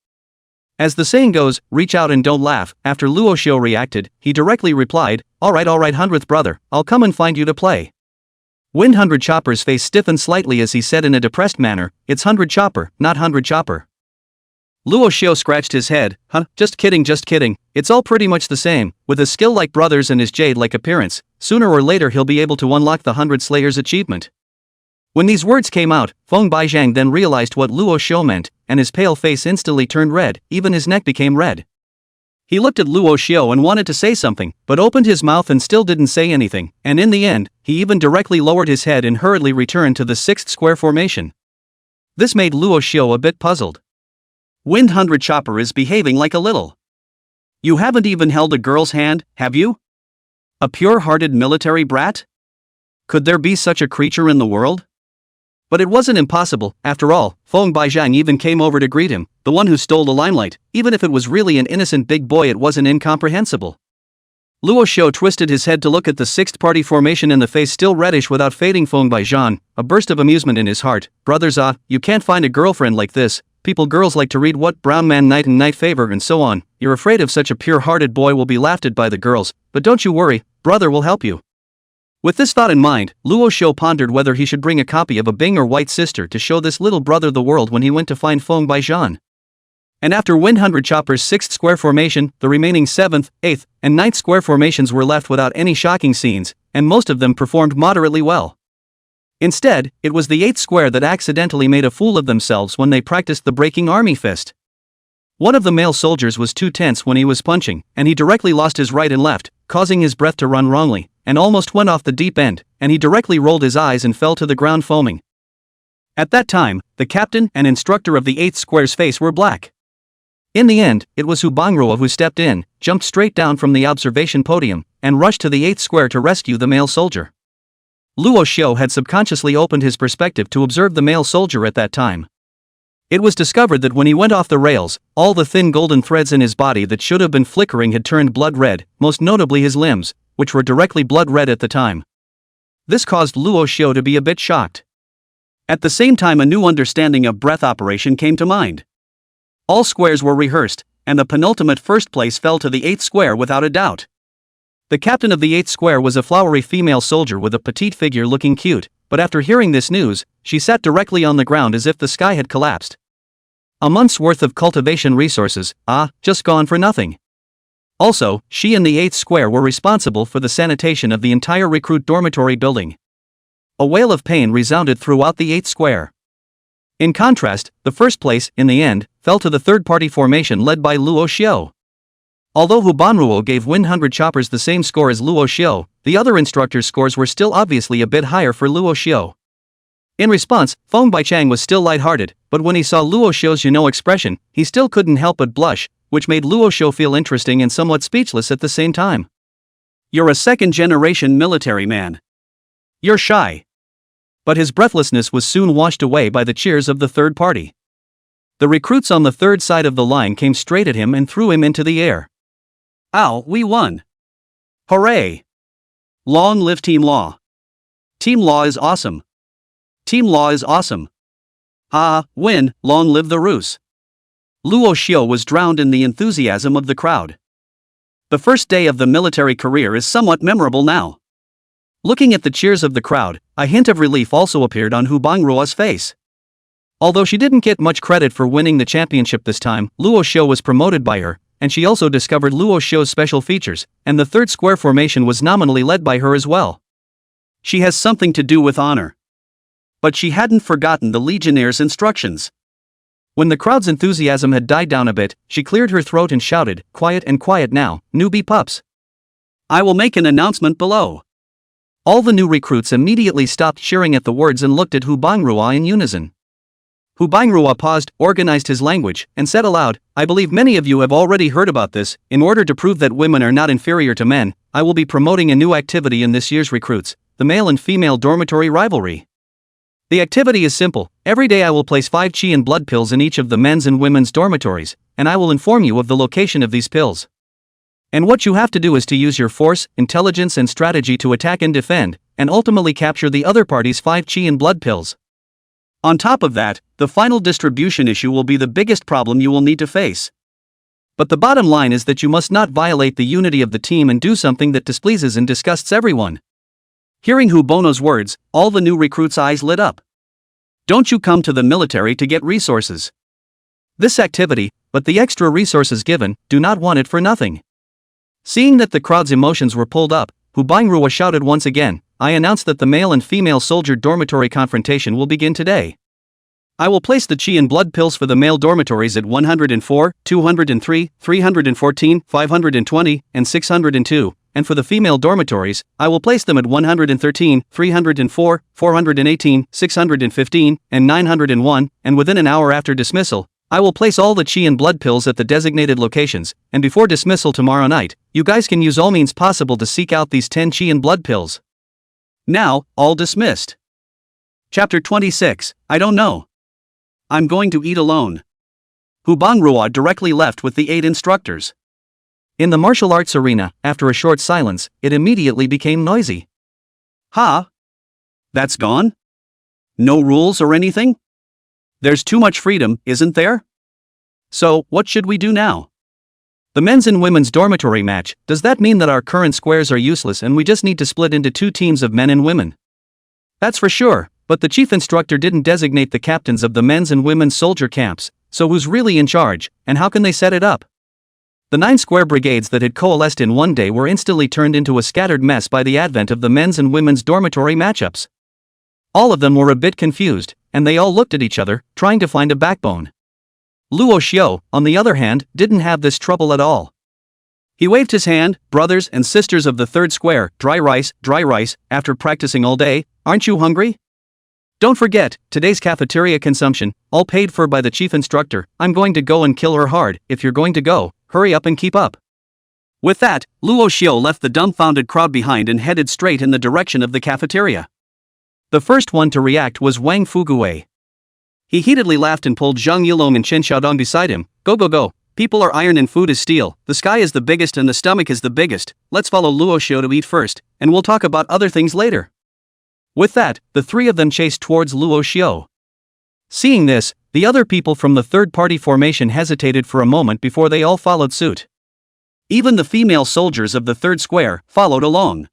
As the saying goes, reach out and don't laugh. After Luo Xiu reacted, he directly replied, alright 100th brother, I'll come and find you to play. 100 chopper's face stiffened slightly as he said in a depressed manner, it's 100 chopper, not 100 chopper. Luo Xiu scratched his head, just kidding, it's all pretty much the same. With a skill like brother's and his jade-like appearance, sooner or later he'll be able to unlock the 100 Slayers achievement. When these words came out, Feng Baizhang then realized what Luo Xiu meant, and his pale face instantly turned red, even his neck became red. He looked at Luo Xiu and wanted to say something, but opened his mouth and still didn't say anything, and in the end, he even directly lowered his head and hurriedly returned to the 6th square formation. This made Luo Xiu a bit puzzled. 100 chopper is behaving like a little. You haven't even held a girl's hand, have you? A pure-hearted military brat? Could there be such a creature in the world? But it wasn't impossible. After all, Feng Baizhang even came over to greet him, the one who stole the limelight. Even if it was really an innocent big boy, it wasn't incomprehensible. Luo Xiu twisted his head to look at the 6th party formation and the face still reddish without fading Feng Baizhang, a burst of amusement in his heart. Brothers, you can't find a girlfriend like this. Girls like to read what brown man night and night favor and so on. You're afraid of such a pure-hearted boy will be laughed at by the girls, but don't you worry, brother will help you. With this thought in mind, Luo Xiu pondered whether he should bring a copy of A Bing or White Sister to show this little brother the world when he went to find Feng Baizhang. And after 100 chopper's 6th square formation, the remaining 7th, 8th, and 9th square formations were left without any shocking scenes, and most of them performed moderately well. Instead, it was the 8th square that accidentally made a fool of themselves when they practiced the breaking army fist. One of the male soldiers was too tense when he was punching, and he directly lost his right and left, causing his breath to run wrongly, and almost went off the deep end, and he directly rolled his eyes and fell to the ground foaming. At that time, the captain and instructor of the 8th square's face were black. In the end, it was Hu Bangruo who stepped in, jumped straight down from the observation podium, and rushed to the 8th square to rescue the male soldier. Luo Xiu had subconsciously opened his perspective to observe the male soldier at that time. It was discovered that when he went off the rails, all the thin golden threads in his body that should have been flickering had turned blood red, most notably his limbs, which were directly blood red at the time. This caused Luo Xiu to be a bit shocked. At the same time, a new understanding of breath operation came to mind. All squares were rehearsed, and the penultimate first place fell to the 8th square without a doubt. The captain of the 8th square was a flowery female soldier with a petite figure looking cute, but after hearing this news, she sat directly on the ground as if the sky had collapsed. A month's worth of cultivation resources, just gone for nothing. Also, she and the 8th square were responsible for the sanitation of the entire recruit dormitory building. A wail of pain resounded throughout the 8th square. In contrast, the first place, in the end, fell to the third-party formation led by Luo Xiu. Although Hu Banruo gave 100 choppers the same score as Luo Xiu, the other instructors' scores were still obviously a bit higher for Luo Xiu. In response, Feng Baichang was still lighthearted, but when he saw Luo Xiu's expression, he still couldn't help but blush, which made Luo Xiu feel interesting and somewhat speechless at the same time. You're a second-generation military man. You're shy. But his breathlessness was soon washed away by the cheers of the third party. The recruits on the third side of the line came straight at him and threw him into the air. Ow, we won! Hooray! Long live Team Law! Team Law is awesome! Team Law is awesome! Win, long live the Rus! Luo Xiu was drowned in the enthusiasm of the crowd. The first day of the military career is somewhat memorable now. Looking at the cheers of the crowd, a hint of relief also appeared on Hu Bangruo's face. Although she didn't get much credit for winning the championship this time, Luo Xiu was promoted by her, and she also discovered Luo Xiu's special features, and the third square formation was nominally led by her as well. She has something to do with honor. But she hadn't forgotten the Legionnaire's instructions. When the crowd's enthusiasm had died down a bit, she cleared her throat and shouted, quiet now, newbie pups. I will make an announcement below. All the new recruits immediately stopped cheering at the words and looked at Hu Bangruo in unison. Hu Bingruo paused, organized his language, and said aloud, I believe many of you have already heard about this. In order to prove that women are not inferior to men, I will be promoting a new activity in this year's recruits, the male and female dormitory rivalry. The activity is simple. Every day I will place 5 qi and blood pills in each of the men's and women's dormitories, and I will inform you of the location of these pills. And what you have to do is to use your force, intelligence and strategy to attack and defend, and ultimately capture the other party's 5 qi and blood pills. On top of that, the final distribution issue will be the biggest problem you will need to face. But the bottom line is that you must not violate the unity of the team and do something that displeases and disgusts everyone. Hearing Hu Bono's words, all the new recruits' eyes lit up. Don't you come to the military to get resources? This activity, but the extra resources given, do not want it for nothing. Seeing that the crowd's emotions were pulled up, Hu Bingruo shouted once again, I announce that the male and female soldier dormitory confrontation will begin today. I will place the qi and blood pills for the male dormitories at 104, 203, 314, 520, and 602, and for the female dormitories, I will place them at 113, 304, 418, 615, and 901, and within an hour after dismissal, I will place all the qi and blood pills at the designated locations, and before dismissal tomorrow night, you guys can use all means possible to seek out these 10 qi and blood pills. Now, all dismissed. Chapter 26, I don't know. I'm going to eat alone. Hu Bingruo directly left with the 8 instructors. In the martial arts arena, after a short silence, it immediately became noisy. Huh? That's gone? No rules or anything? There's too much freedom, isn't there? So, what should we do now? The men's and women's dormitory match, does that mean that our current squares are useless and we just need to split into 2 teams of men and women? That's for sure, but the chief instructor didn't designate the captains of the men's and women's soldier camps, so who's really in charge, and how can they set it up? The 9 square brigades that had coalesced in one day were instantly turned into a scattered mess by the advent of the men's and women's dormitory matchups. All of them were a bit confused, and they all looked at each other, trying to find a backbone. Luo Xiu, on the other hand, didn't have this trouble at all. He waved his hand, brothers and sisters of the 3rd square, dry rice, after practicing all day, aren't you hungry? Don't forget, today's cafeteria consumption, all paid for by the chief instructor, I'm going to go and kill her hard, if you're going to go, hurry up and keep up. With that, Luo Xiu left the dumbfounded crowd behind and headed straight in the direction of the cafeteria. The first one to react was Wang Fuguwei. He heatedly laughed and pulled Zhang Yilong and Chen Xiaodong beside him. Go. People are iron and food is steel. The sky is the biggest and the stomach is the biggest. Let's follow Luo Xiu to eat first, and we'll talk about other things later. With that, the 3 of them chased towards Luo Xiu. Seeing this, the other people from the third-party formation hesitated for a moment before they all followed suit. Even the female soldiers of the 3rd square followed along.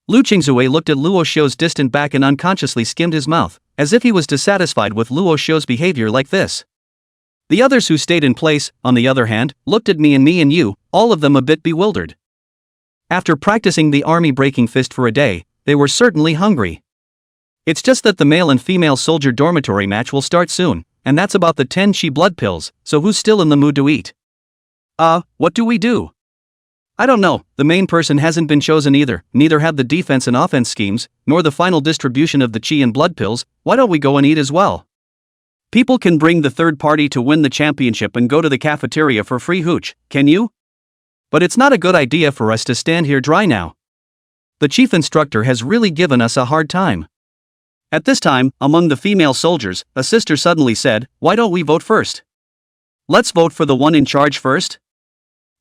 Lu Qingci looked at Luo Xiu's distant back and unconsciously skimmed his mouth, as if he was dissatisfied with Luo Xiu's behavior like this. The others who stayed in place, on the other hand, looked at me and you, all of them a bit bewildered. After practicing the army breaking fist for a day, they were certainly hungry. It's just that the male and female soldier dormitory match will start soon, and that's about the 10 qi blood pills, so who's still in the mood to eat? What do we do? I don't know, the main person hasn't been chosen either, neither have the defense and offense schemes, nor the final distribution of the qi and blood pills. Why don't we go and eat as well? People can bring the third party to win the championship and go to the cafeteria for free hooch, can you? But it's not a good idea for us to stand here dry now. The chief instructor has really given us a hard time. At this time, among the female soldiers, a sister suddenly said, why don't we vote first? Let's vote for the one in charge first.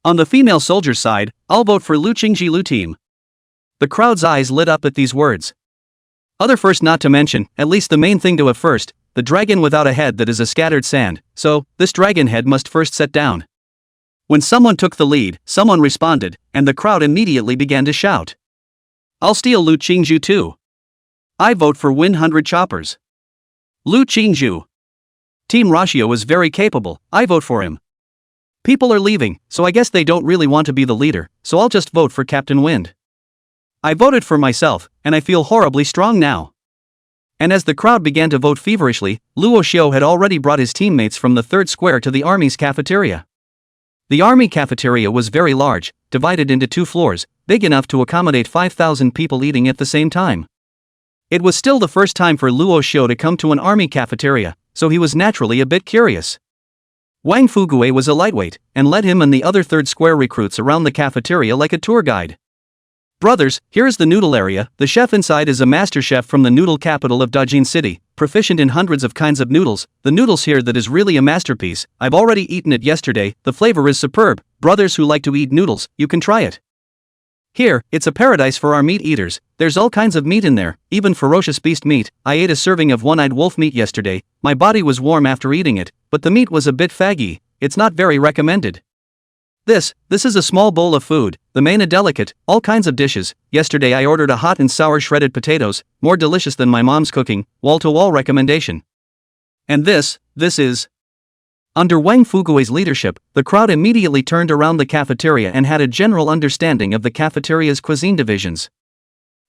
On the female soldier side, I'll vote for Lu Qingci Lu team. The crowd's eyes lit up at these words. Other first not to mention, at least the main thing to have first, the dragon without a head that is a scattered sand, so, this dragon head must first set down. When someone took the lead, someone responded, and the crowd immediately began to shout. I'll steal Lu Qingju too. I vote for win 100 choppers. Lu Qingju. Team Ratio is very capable, I vote for him. People are leaving, so I guess they don't really want to be the leader, so I'll just vote for Captain Wind. I voted for myself, and I feel horribly strong now. And as the crowd began to vote feverishly, Luo Xiu had already brought his teammates from the third square to the army's cafeteria. The army cafeteria was very large, divided into 2 floors, big enough to accommodate 5,000 people eating at the same time. It was still the first time for Luo Xiu to come to an army cafeteria, so he was naturally a bit curious. Wang Fugue was a lightweight, and led him and the other third square recruits around the cafeteria like a tour guide. Brothers, here is the noodle area. The chef inside is a master chef from the noodle capital of Dajin City, proficient in hundreds of kinds of noodles. The noodles here that is really a masterpiece. I've already eaten it yesterday, the flavor is superb. Brothers who like to eat noodles, you can try it. Here, it's a paradise for our meat eaters. There's all kinds of meat in there, even ferocious beast meat. I ate a serving of one-eyed wolf meat yesterday. My body was warm after eating it, but the meat was a bit faggy. It's not very recommended. This is a small bowl of food, the main a delicate, all kinds of dishes. Yesterday I ordered a hot and sour shredded potatoes, more delicious than my mom's cooking, wall-to-wall recommendation. And this is... Under Wang Fugue's leadership, the crowd immediately turned around the cafeteria and had a general understanding of the cafeteria's cuisine divisions.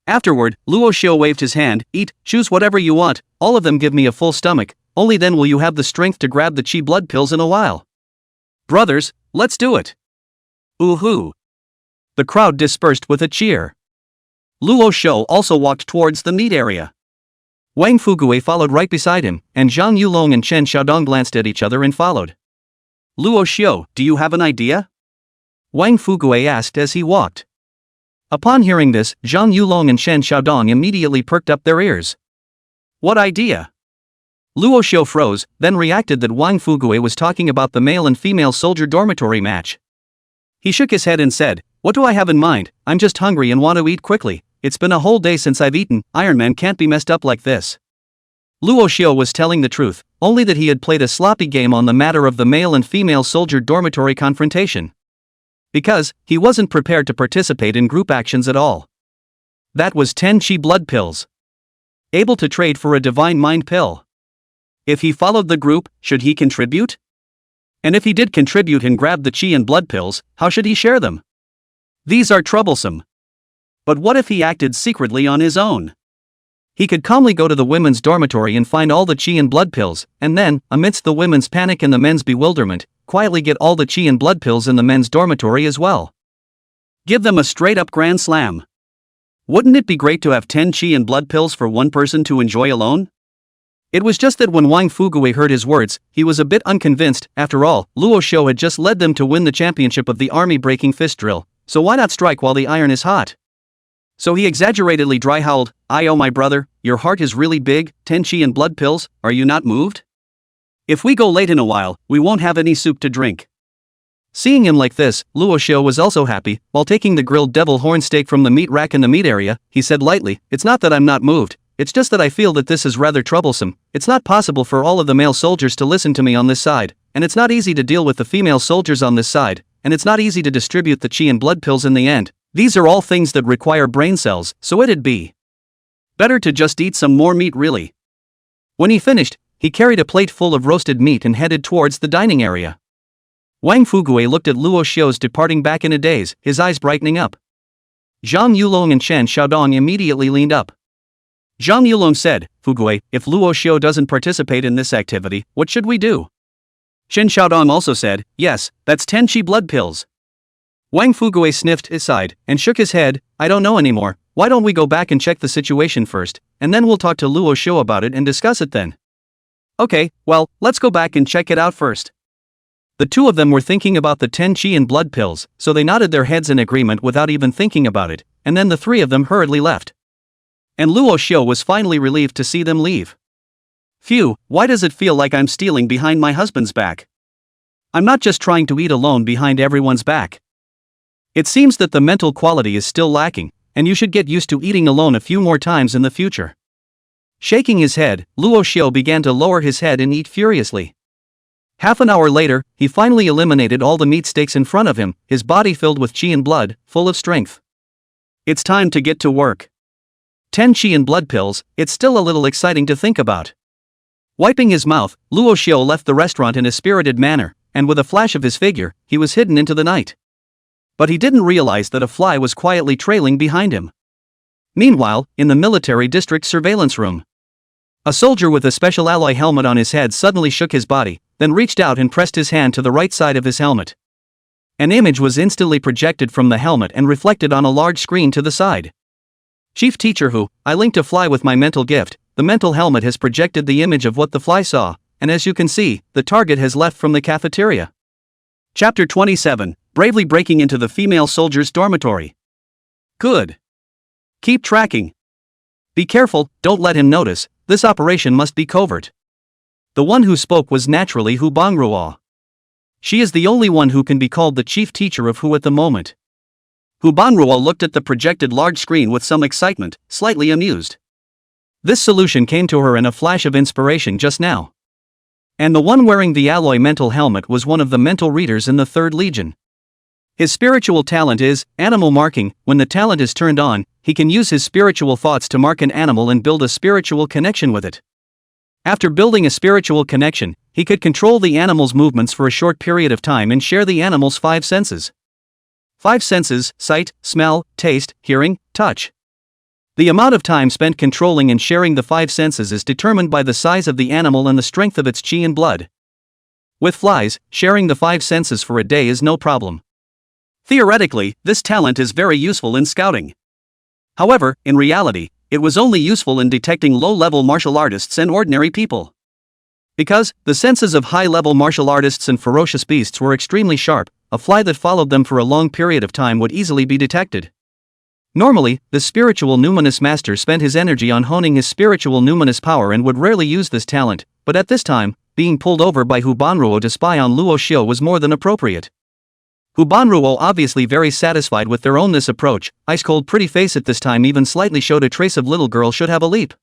Afterward, Luo Xiu waved his hand, eat, choose whatever you want, all of them give me a full stomach, only then will you have the strength to grab the chi blood pills in a while. Brothers, let's do it. Ooh-hoo. The crowd dispersed with a cheer. Luo Xiu also walked towards the meat area. Wang Fugue followed right beside him, and Zhang Yulong and Chen Xiaodong glanced at each other and followed. Luo Xiu, do you have an idea? Wang Fugue asked as he walked. Upon hearing this, Zhang Yulong and Chen Xiaodong immediately perked up their ears. What idea? Luo Xiu froze, then reacted that Wang Fugue was talking about the male and female soldier dormitory match. He shook his head and said, what do I have in mind? I'm just hungry and want to eat quickly. It's been a whole day since I've eaten. Iron Man can't be messed up like this. Luo Xiu was telling the truth, only that he had played a sloppy game on the matter of the male and female soldier dormitory confrontation. Because he wasn't prepared to participate in group actions at all. That was 10 chi blood pills. Able to trade for a divine mind pill. If he followed the group, should he contribute? And if he did contribute and grabbed the chi and blood pills, how should he share them? These are troublesome. But what if he acted secretly on his own? He could calmly go to the women's dormitory and find all the chi and blood pills, and then, amidst the women's panic and the men's bewilderment, quietly get all the chi and blood pills in the men's dormitory as well. Give them a straight-up grand slam. Wouldn't it be great to have 10 chi and blood pills for one person to enjoy alone? It was just that when Wang Fugue heard his words, he was a bit unconvinced. After all, Luo Xiu had just led them to win the championship of the army breaking fist drill, so why not strike while the iron is hot? So he exaggeratedly dry-howled, oh my brother, your heart is really big, 10 chi and blood pills, are you not moved? If we go late in a while, we won't have any soup to drink. Seeing him like this, Luo Xiu was also happy. While taking the grilled devil horn steak from the meat rack in the meat area, he said lightly, it's not that I'm not moved. It's just that I feel that this is rather troublesome. It's not possible for all of the male soldiers to listen to me on this side, and it's not easy to deal with the female soldiers on this side, and it's not easy to distribute the chi and blood pills in the end. These are all things that require brain cells, so it'd be better to just eat some more meat really. When he finished, he carried a plate full of roasted meat and headed towards the dining area. Wang Fugue looked at Luo Xiu's departing back in a daze, his eyes brightening up. Zhang Yulong and Chen Xiaodong immediately leaned up. Zhang Yulong said, Fugue, if Luo Xiu doesn't participate in this activity, what should we do? Chen Xiaodong also said, yes, that's 10 chi blood pills. Wang Fugue sniffed aside and shook his head, I don't know anymore, why don't we go back and check the situation first, and then we'll talk to Luo Xiu about it and discuss it then. Okay, well, let's go back and check it out first. The two of them were thinking about the 10 chi and blood pills, so they nodded their heads in agreement without even thinking about it, and then the three of them hurriedly left. And Luo Xiu was finally relieved to see them leave. Phew, why does it feel like I'm stealing behind my husband's back? I'm not just trying to eat alone behind everyone's back. It seems that the mental quality is still lacking, and you should get used to eating alone a few more times in the future. Shaking his head, Luo Xiu began to lower his head and eat furiously. Half an hour later, he finally eliminated all the meat steaks in front of him, his body filled with chi and blood, full of strength. It's time to get to work. 10 chi and blood pills, it's still a little exciting to think about. Wiping his mouth, Luo Xiu left the restaurant in a spirited manner, and with a flash of his figure, he was hidden into the night. But he didn't realize that a fly was quietly trailing behind him. Meanwhile, in the military district surveillance room, a soldier with a special alloy helmet on his head suddenly shook his body, then reached out and pressed his hand to the right side of his helmet. An image was instantly projected from the helmet and reflected on a large screen to the side. Chief teacher Hu, I linked a fly with my mental gift. The mental helmet has projected the image of what the fly saw, and as you can see, the target has left from the cafeteria. Chapter 27, Bravely Breaking into the Female Soldier's Dormitory. Good. Keep tracking. Be careful, don't let him notice, this operation must be covert. The one who spoke was naturally Hu Bangruo. She is the only one who can be called the chief teacher of Hu at the moment. Hu Bangruo looked at the projected large screen with some excitement, slightly amused. This solution came to her in a flash of inspiration just now. And the one wearing the alloy mental helmet was one of the mental readers in the 3rd Legion. His spiritual talent is animal marking. When the talent is turned on, he can use his spiritual thoughts to mark an animal and build a spiritual connection with it. After building a spiritual connection, he could control the animal's movements for a short period of time and share the animal's 5 senses. 5 senses: sight, smell, taste, hearing, touch. The amount of time spent controlling and sharing the 5 senses is determined by the size of the animal and the strength of its qi and blood. With flies, sharing the 5 senses for a day is no problem. Theoretically, this talent is very useful in scouting. However, in reality, it was only useful in detecting low-level martial artists and ordinary people. Because the senses of high-level martial artists and ferocious beasts were extremely sharp, a fly that followed them for a long period of time would easily be detected. Normally, the spiritual numinous master spent his energy on honing his spiritual numinous power and would rarely use this talent, but at this time, being pulled over by Hu Banruo to spy on Luo Xiu was more than appropriate. Hu Banruo, obviously very satisfied with their own this approach, ice-cold pretty face at this time even slightly showed a trace of little girl should have a leap.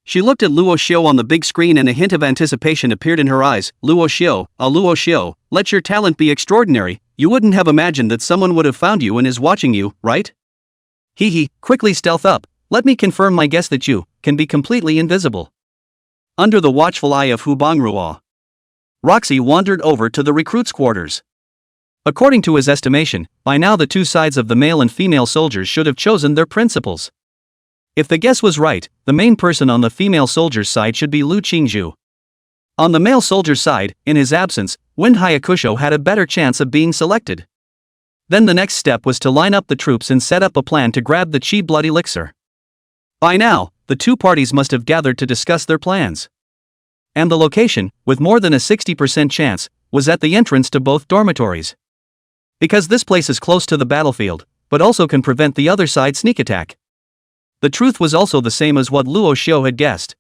She looked at Luo Xiu on the big screen and a hint of anticipation appeared in her eyes. Luo Xiu, let your talent be extraordinary, you wouldn't have imagined that someone would have found you and is watching you, right? Hee, quickly stealth up, let me confirm my guess that you can be completely invisible. Under the watchful eye of Hu Bangruo, Roxy wandered over to the recruits' quarters. According to his estimation, by now the 2 sides of the male and female soldiers should have chosen their principals. If the guess was right, the main person on the female soldier's side should be Lu Qingci. On the male soldier's side, in his absence, Wind Hayakusho had a better chance of being selected. Then the next step was to line up the troops and set up a plan to grab the Qi blood elixir. By now, the 2 parties must have gathered to discuss their plans. And the location, with more than a 60% chance, was at the entrance to both dormitories. Because this place is close to the battlefield, but also can prevent the other side sneak attack. The truth was also the same as what Luo Xiu had guessed.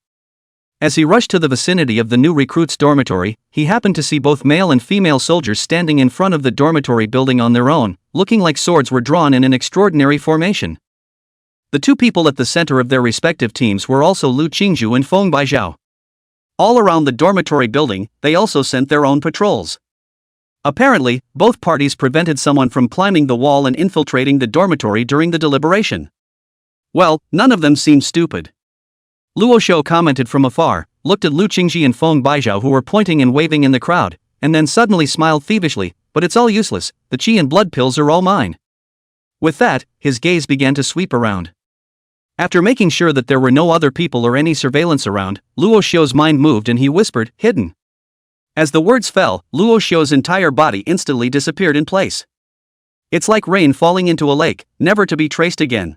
As he rushed to the vicinity of the new recruits' dormitory, he happened to see both male and female soldiers standing in front of the dormitory building on their own, looking like swords were drawn in an extraordinary formation. The 2 people at the center of their respective teams were also Lu Qingci and Feng Baizhao. All around the dormitory building, they also sent their own patrols. Apparently, both parties prevented someone from climbing the wall and infiltrating the dormitory during the deliberation. Well, none of them seemed stupid. Luo Xiu commented from afar, looked at Lu Qingci and Feng Baizhao who were pointing and waving in the crowd, and then suddenly smiled thievishly, but it's all useless, the qi and blood pills are all mine. With that, his gaze began to sweep around. After making sure that there were no other people or any surveillance around, Luo Xiu's mind moved and he whispered, hidden. As the words fell, Luo Xiu's entire body instantly disappeared in place. It's like rain falling into a lake, never to be traced again.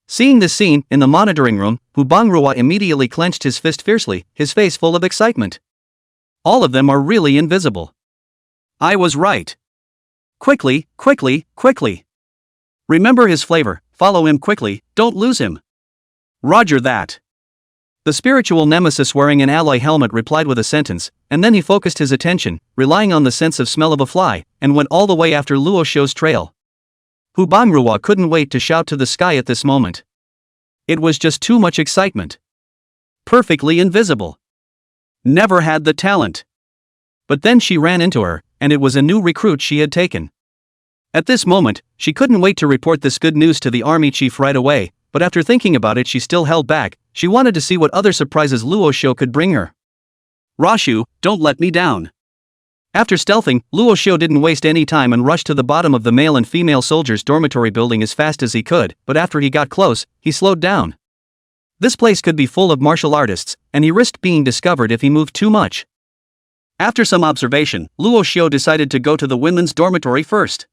Seeing this scene, in the monitoring room, Hu Bangruo immediately clenched his fist fiercely, his face full of excitement. All of them are really invisible. I was right. Quickly. Remember his flavor, follow him quickly, don't lose him. Roger that. The spiritual nemesis wearing an alloy helmet replied with a sentence, and then he focused his attention, relying on the sense of smell of a fly, and went all the way after Luo Xiu's trail. Hu Bangruo couldn't wait to shout to the sky at this moment. It was just too much excitement. Perfectly invisible. Never had the talent. But then she ran into her, and it was a new recruit she had taken. At this moment, she couldn't wait to report this good news to the army chief right away, but after thinking about it she still held back. She wanted to see what other surprises Luo Xiu could bring her. Rashu, don't let me down. After stealthing, Luo Xiu didn't waste any time and rushed to the bottom of the male and female soldiers' dormitory building as fast as he could, but after he got close, he slowed down. This place could be full of martial artists, and he risked being discovered if he moved too much. After some observation, Luo Xiu decided to go to the women's dormitory first.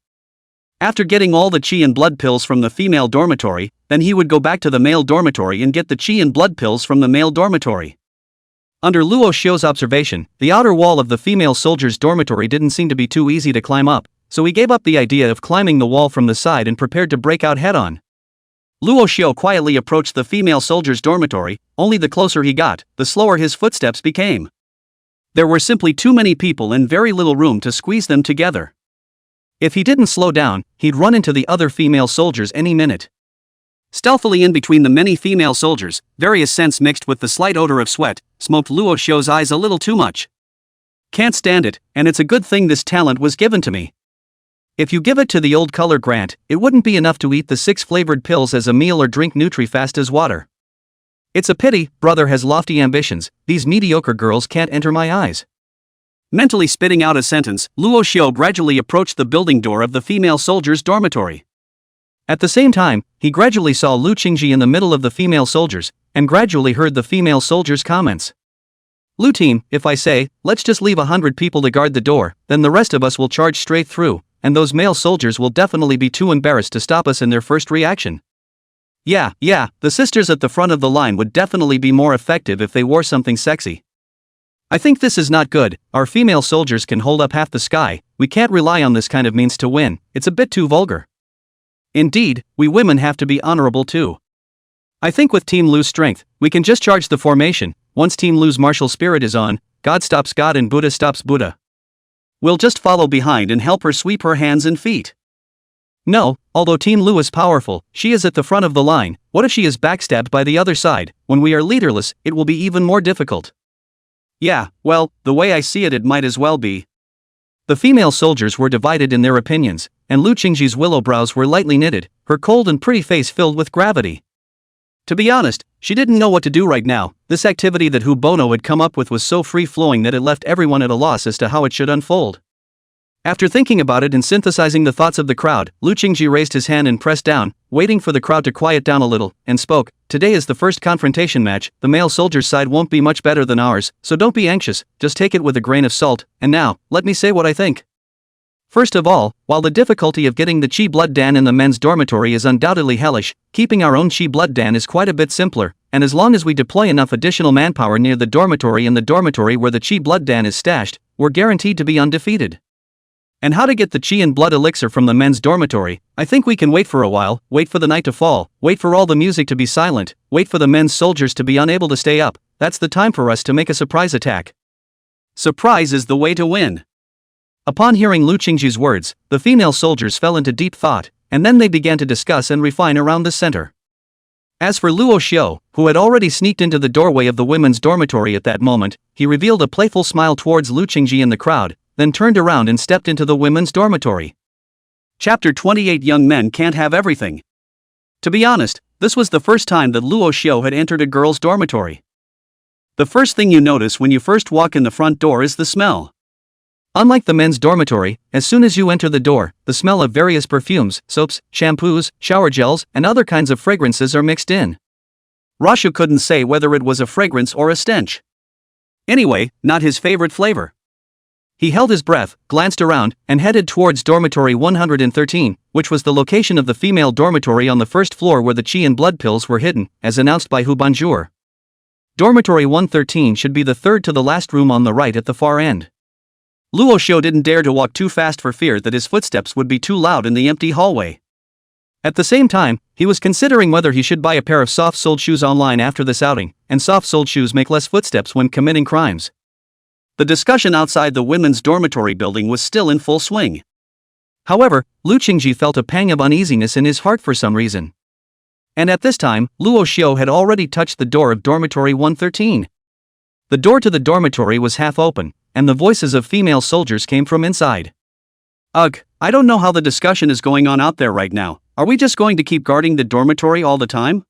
After getting all the qi and blood pills from the female dormitory, then he would go back to the male dormitory and get the qi and blood pills from the male dormitory. Under Luo Xiu's observation, the outer wall of the female soldiers' dormitory didn't seem to be too easy to climb up, so he gave up the idea of climbing the wall from the side and prepared to break out head-on. Luo Xiu quietly approached the female soldiers' dormitory, only the closer he got, the slower his footsteps became. There were simply too many people and very little room to squeeze them together. If he didn't slow down, he'd run into the other female soldiers any minute. Stealthily in between the many female soldiers, various scents mixed with the slight odor of sweat, smoked Luo Xiu's eyes a little too much. Can't stand it, and it's a good thing this talent was given to me. If you give it to the old color Grant, it wouldn't be enough to eat the 6 flavored pills as a meal or drink Nutri-Fast as water. It's a pity, brother has lofty ambitions, these mediocre girls can't enter my eyes. Mentally spitting out a sentence, Luo Xiu gradually approached the building door of the female soldiers' dormitory. At the same time, he gradually saw Lu Qingci in the middle of the female soldiers, and gradually heard the female soldiers' comments. Lu team, if I say, let's just leave 100 people to guard the door, then the rest of us will charge straight through, and those male soldiers will definitely be too embarrassed to stop us in their first reaction. Yeah, the sisters at the front of the line would definitely be more effective if they wore something sexy. I think this is not good, our female soldiers can hold up half the sky, we can't rely on this kind of means to win, it's a bit too vulgar. Indeed, we women have to be honorable too. I think with Team Lu's strength, we can just charge the formation, once Team Lu's martial spirit is on, God stops God and Buddha stops Buddha. We'll just follow behind and help her sweep her hands and feet. No, although Team Lu is powerful, she is at the front of the line, what if she is backstabbed by the other side? When we are leaderless, it will be even more difficult. Yeah, well, the way I see it, it might as well be. The female soldiers were divided in their opinions, and Lu Qingci's willow brows were lightly knitted, her cold and pretty face filled with gravity. To be honest, she didn't know what to do right now. This activity that Hu Bono had come up with was so free-flowing that it left everyone at a loss as to how it should unfold. After thinking about it and synthesizing the thoughts of the crowd, Lu Qingci raised his hand and pressed down, waiting for the crowd to quiet down a little, and spoke, "Today is the first confrontation match, the male soldiers' side won't be much better than ours, so don't be anxious, just take it with a grain of salt, and now, let me say what I think. First of all, while the difficulty of getting the Qi Blood Dan in the men's dormitory is undoubtedly hellish, keeping our own Qi Blood Dan is quite a bit simpler, and as long as we deploy enough additional manpower near the dormitory and the dormitory where the Qi Blood Dan is stashed, we're guaranteed to be undefeated. And how to get the Qi and Blood elixir from the men's dormitory? I think we can wait for a while, wait for the night to fall, wait for all the music to be silent, wait for the men's soldiers to be unable to stay up, that's the time for us to make a surprise attack. Surprise is the way to win." Upon hearing Lu Qingci's words, the female soldiers fell into deep thought, and then they began to discuss and refine around the center. As for Luo Xiu, who had already sneaked into the doorway of the women's dormitory at that moment, he revealed a playful smile towards Lu Qingci and the crowd, then turned around and stepped into the women's dormitory. Chapter 28 Young Men Can't Have Everything. To be honest, this was the first time that Luo Xiu had entered a girl's dormitory. The first thing you notice when you first walk in the front door is the smell. Unlike the men's dormitory, as soon as you enter the door, the smell of various perfumes, soaps, shampoos, shower gels, and other kinds of fragrances are mixed in. Rashu couldn't say whether it was a fragrance or a stench. Anyway, not his favorite flavor. He held his breath, glanced around, and headed towards dormitory 113, which was the location of the female dormitory on the first floor where the Qi and Blood pills were hidden, as announced by Hu Bonjour. Dormitory 113 should be the third to the last room on the right at the far end. Luo Xiu didn't dare to walk too fast for fear that his footsteps would be too loud in the empty hallway. At the same time, he was considering whether he should buy a pair of soft-soled shoes online after this outing, and soft-soled shoes make less footsteps when committing crimes. The discussion outside the women's dormitory building was still in full swing. However, Lu Qingci felt a pang of uneasiness in his heart for some reason. And at this time, Luo Xiu had already touched the door of dormitory 113. The door to the dormitory was half open, and the voices of female soldiers came from inside. "Ugh, I don't know how the discussion is going on out there right now. Are we just going to keep guarding the dormitory all the time?"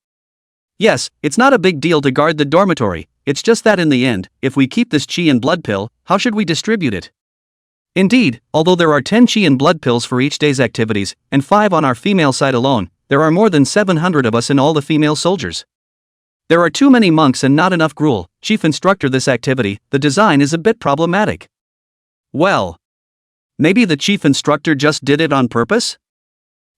"Yes, it's not a big deal to guard the dormitory, it's just that in the end, if we keep this Qi and Blood pill, how should we distribute it?" Indeed, although there are 10 Qi and Blood pills for each day's activities, and 5 on our female side alone, there are more than 700 of us in all the female soldiers. There are too many monks and not enough gruel. Chief instructor, this activity, the design is a bit problematic. Well, maybe the chief instructor just did it on purpose?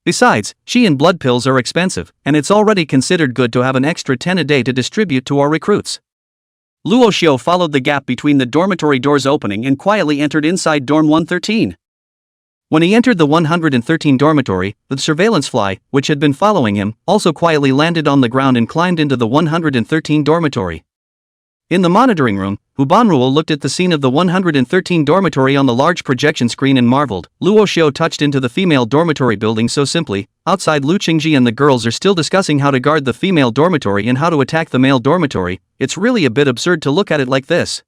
Besides, Qi and Blood pills are expensive, and it's already considered good to have an extra 10 a day to distribute to our recruits. Luo Xiu followed the gap between the dormitory doors opening and quietly entered inside dorm 113. When he entered the 113 dormitory, the surveillance fly, which had been following him, also quietly landed on the ground and climbed into the 113 dormitory. In the monitoring room, Hu Banruo looked at the scene of the 113 dormitory on the large projection screen and marveled. Luo Xiu touched into the female dormitory building so simply. Outside, Lu Qingci and the girls are still discussing how to guard the female dormitory and how to attack the male dormitory. It's really a bit absurd to look at it like this.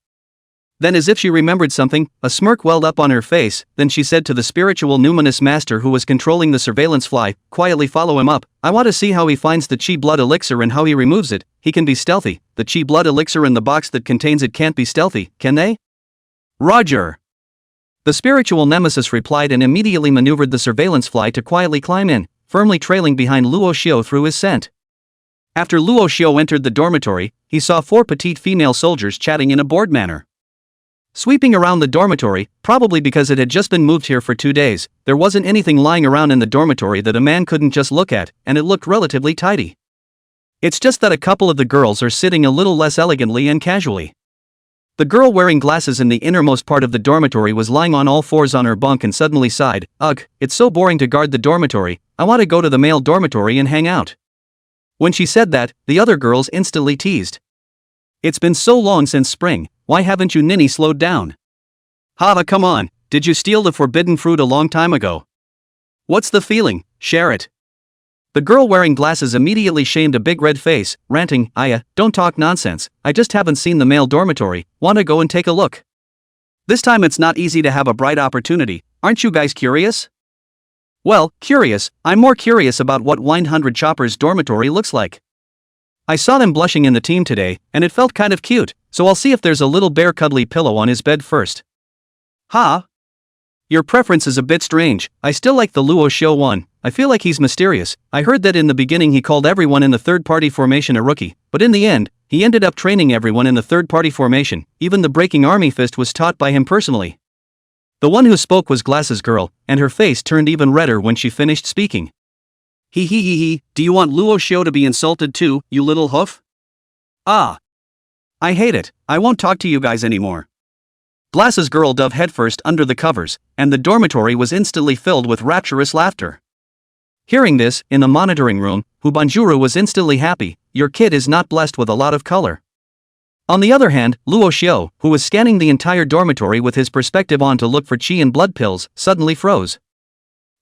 Then, as if she remembered something, a smirk welled up on her face. Then she said to the spiritual numinous master who was controlling the surveillance fly, quietly follow him up. I want to see how he finds the chi blood elixir and how he removes it. He can be stealthy. The chi blood elixir in the box that contains it can't be stealthy, can they? Roger. The spiritual nemesis replied and immediately maneuvered the surveillance fly to quietly climb in, firmly trailing behind Luo Xiu through his scent. After Luo Xiu entered the dormitory, he saw 4 petite female soldiers chatting in a bored manner. Sweeping around the dormitory, probably because it had just been moved here for 2 days, there wasn't anything lying around in the dormitory that a man couldn't just look at, and it looked relatively tidy. It's just that a couple of the girls are sitting a little less elegantly and casually. The girl wearing glasses in the innermost part of the dormitory was lying on all fours on her bunk and suddenly sighed, "Ugh, it's so boring to guard the dormitory, I want to go to the male dormitory and hang out." When she said that, the other girls instantly teased. "It's been so long since spring. Why haven't you ninny slowed down? Hava, come on, did you steal the forbidden fruit a long time ago? What's the feeling, share it." The girl wearing glasses immediately shamed a big red face, ranting, "Aya, don't talk nonsense, I just haven't seen the male dormitory, wanna go and take a look?" This time it's not easy to have a bright opportunity, aren't you guys curious? Well, curious, I'm more curious about what 100 Chopper's dormitory looks like. I saw them blushing in the team today, and it felt kind of cute, so I'll see if there's a little bear cuddly pillow on his bed first. Ha! Your preference is a bit strange, I still like the Luo Xiu one, I feel like he's mysterious. I heard that in the beginning he called everyone in the third-party formation a rookie, but in the end, he ended up training everyone in the third-party formation, even the breaking army fist was taught by him personally. The one who spoke was Glasses Girl, and her face turned even redder when she finished speaking. He, do you want Luo Xiu to be insulted too, you little hoof? Ah. I hate it, I won't talk to you guys anymore. Glasses Girl dove headfirst under the covers, and the dormitory was instantly filled with rapturous laughter. Hearing this, in the monitoring room, Hu Banjuru was instantly happy. Your kid is not blessed with a lot of color. On the other hand, Luo Xiu, who was scanning the entire dormitory with his perspective on to look for chi and blood pills, suddenly froze.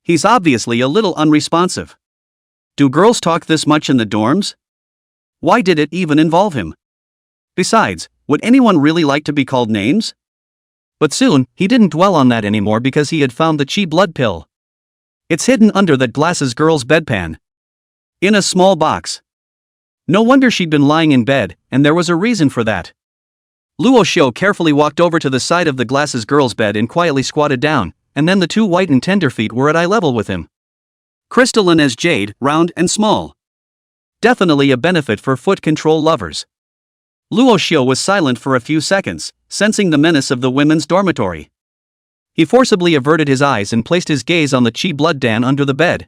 He's obviously a little unresponsive. Do girls talk this much in the dorms? Why did it even involve him? Besides, would anyone really like to be called names? But soon, he didn't dwell on that anymore because he had found the chi blood pill. It's hidden under that Glasses Girl's bedpan. In a small box. No wonder she'd been lying in bed, and there was a reason for that. Luo Xiu carefully walked over to the side of the Glasses Girl's bed and quietly squatted down, and then the 2 white and tender feet were at eye level with him. Crystalline as jade, round and small. Definitely a benefit for foot control lovers. Luo Xiu was silent for a few seconds, sensing the menace of the women's dormitory. He forcibly averted his eyes and placed his gaze on the chi blood dan under the bed.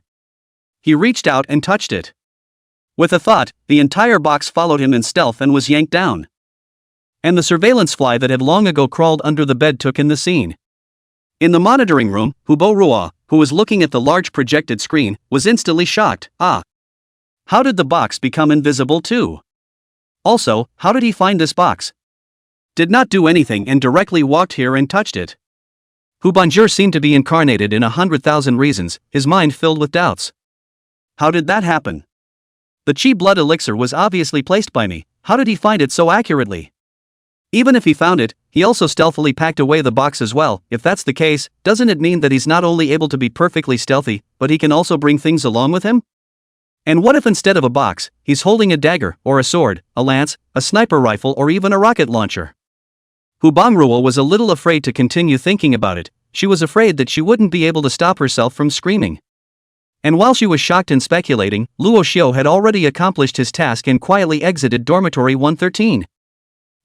He reached out and touched it. With a thought, the entire box followed him in stealth and was yanked down. And the surveillance fly that had long ago crawled under the bed took in the scene. In the monitoring room, Hu Ruo, who was looking at the large projected screen, was instantly shocked. Ah! How did the box become invisible too? Also, how did he find this box? Did not do anything and directly walked here and touched it. Hu Banjur seemed to be incarnated in 100,000 reasons, his mind filled with doubts. How did that happen? The chi blood elixir was obviously placed by me, how did he find it so accurately? Even if he found it, he also stealthily packed away the box as well. If that's the case, doesn't it mean that he's not only able to be perfectly stealthy, but he can also bring things along with him? And what if instead of a box, he's holding a dagger, or a sword, a lance, a sniper rifle or even a rocket launcher? Hu Bangruo was a little afraid to continue thinking about it. She was afraid that she wouldn't be able to stop herself from screaming. And while she was shocked and speculating, Luo Xiu had already accomplished his task and quietly exited dormitory 113.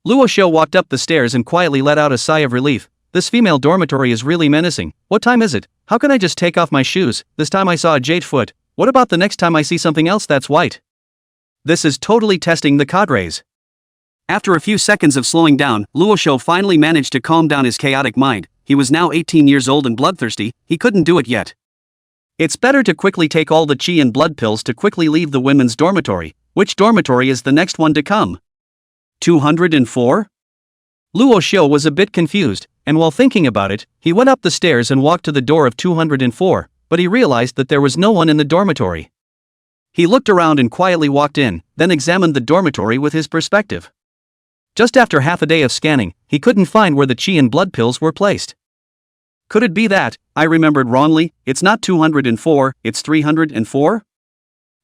Luo Xiu walked up the stairs and quietly let out a sigh of relief. This female dormitory is really menacing. What time is it? How can I just take off my shoes? This time I saw a jade foot. What about the next time I see something else that's white? This is totally testing the cadres. After a few seconds of slowing down, Luo Xiu finally managed to calm down his chaotic mind. He was now 18 years old and bloodthirsty, he couldn't do it yet. It's better to quickly take all the qi and blood pills to quickly leave the women's dormitory. Which dormitory is the next one to come? 204? Luo Xiu was a bit confused, and while thinking about it, he went up the stairs and walked to the door of 204, but he realized that there was no one in the dormitory. He looked around and quietly walked in, then examined the dormitory with his perspective. Just after half a day of scanning, he couldn't find where the qi and blood pills were placed. Could it be that I remembered wrongly? It's not 204, it's 304?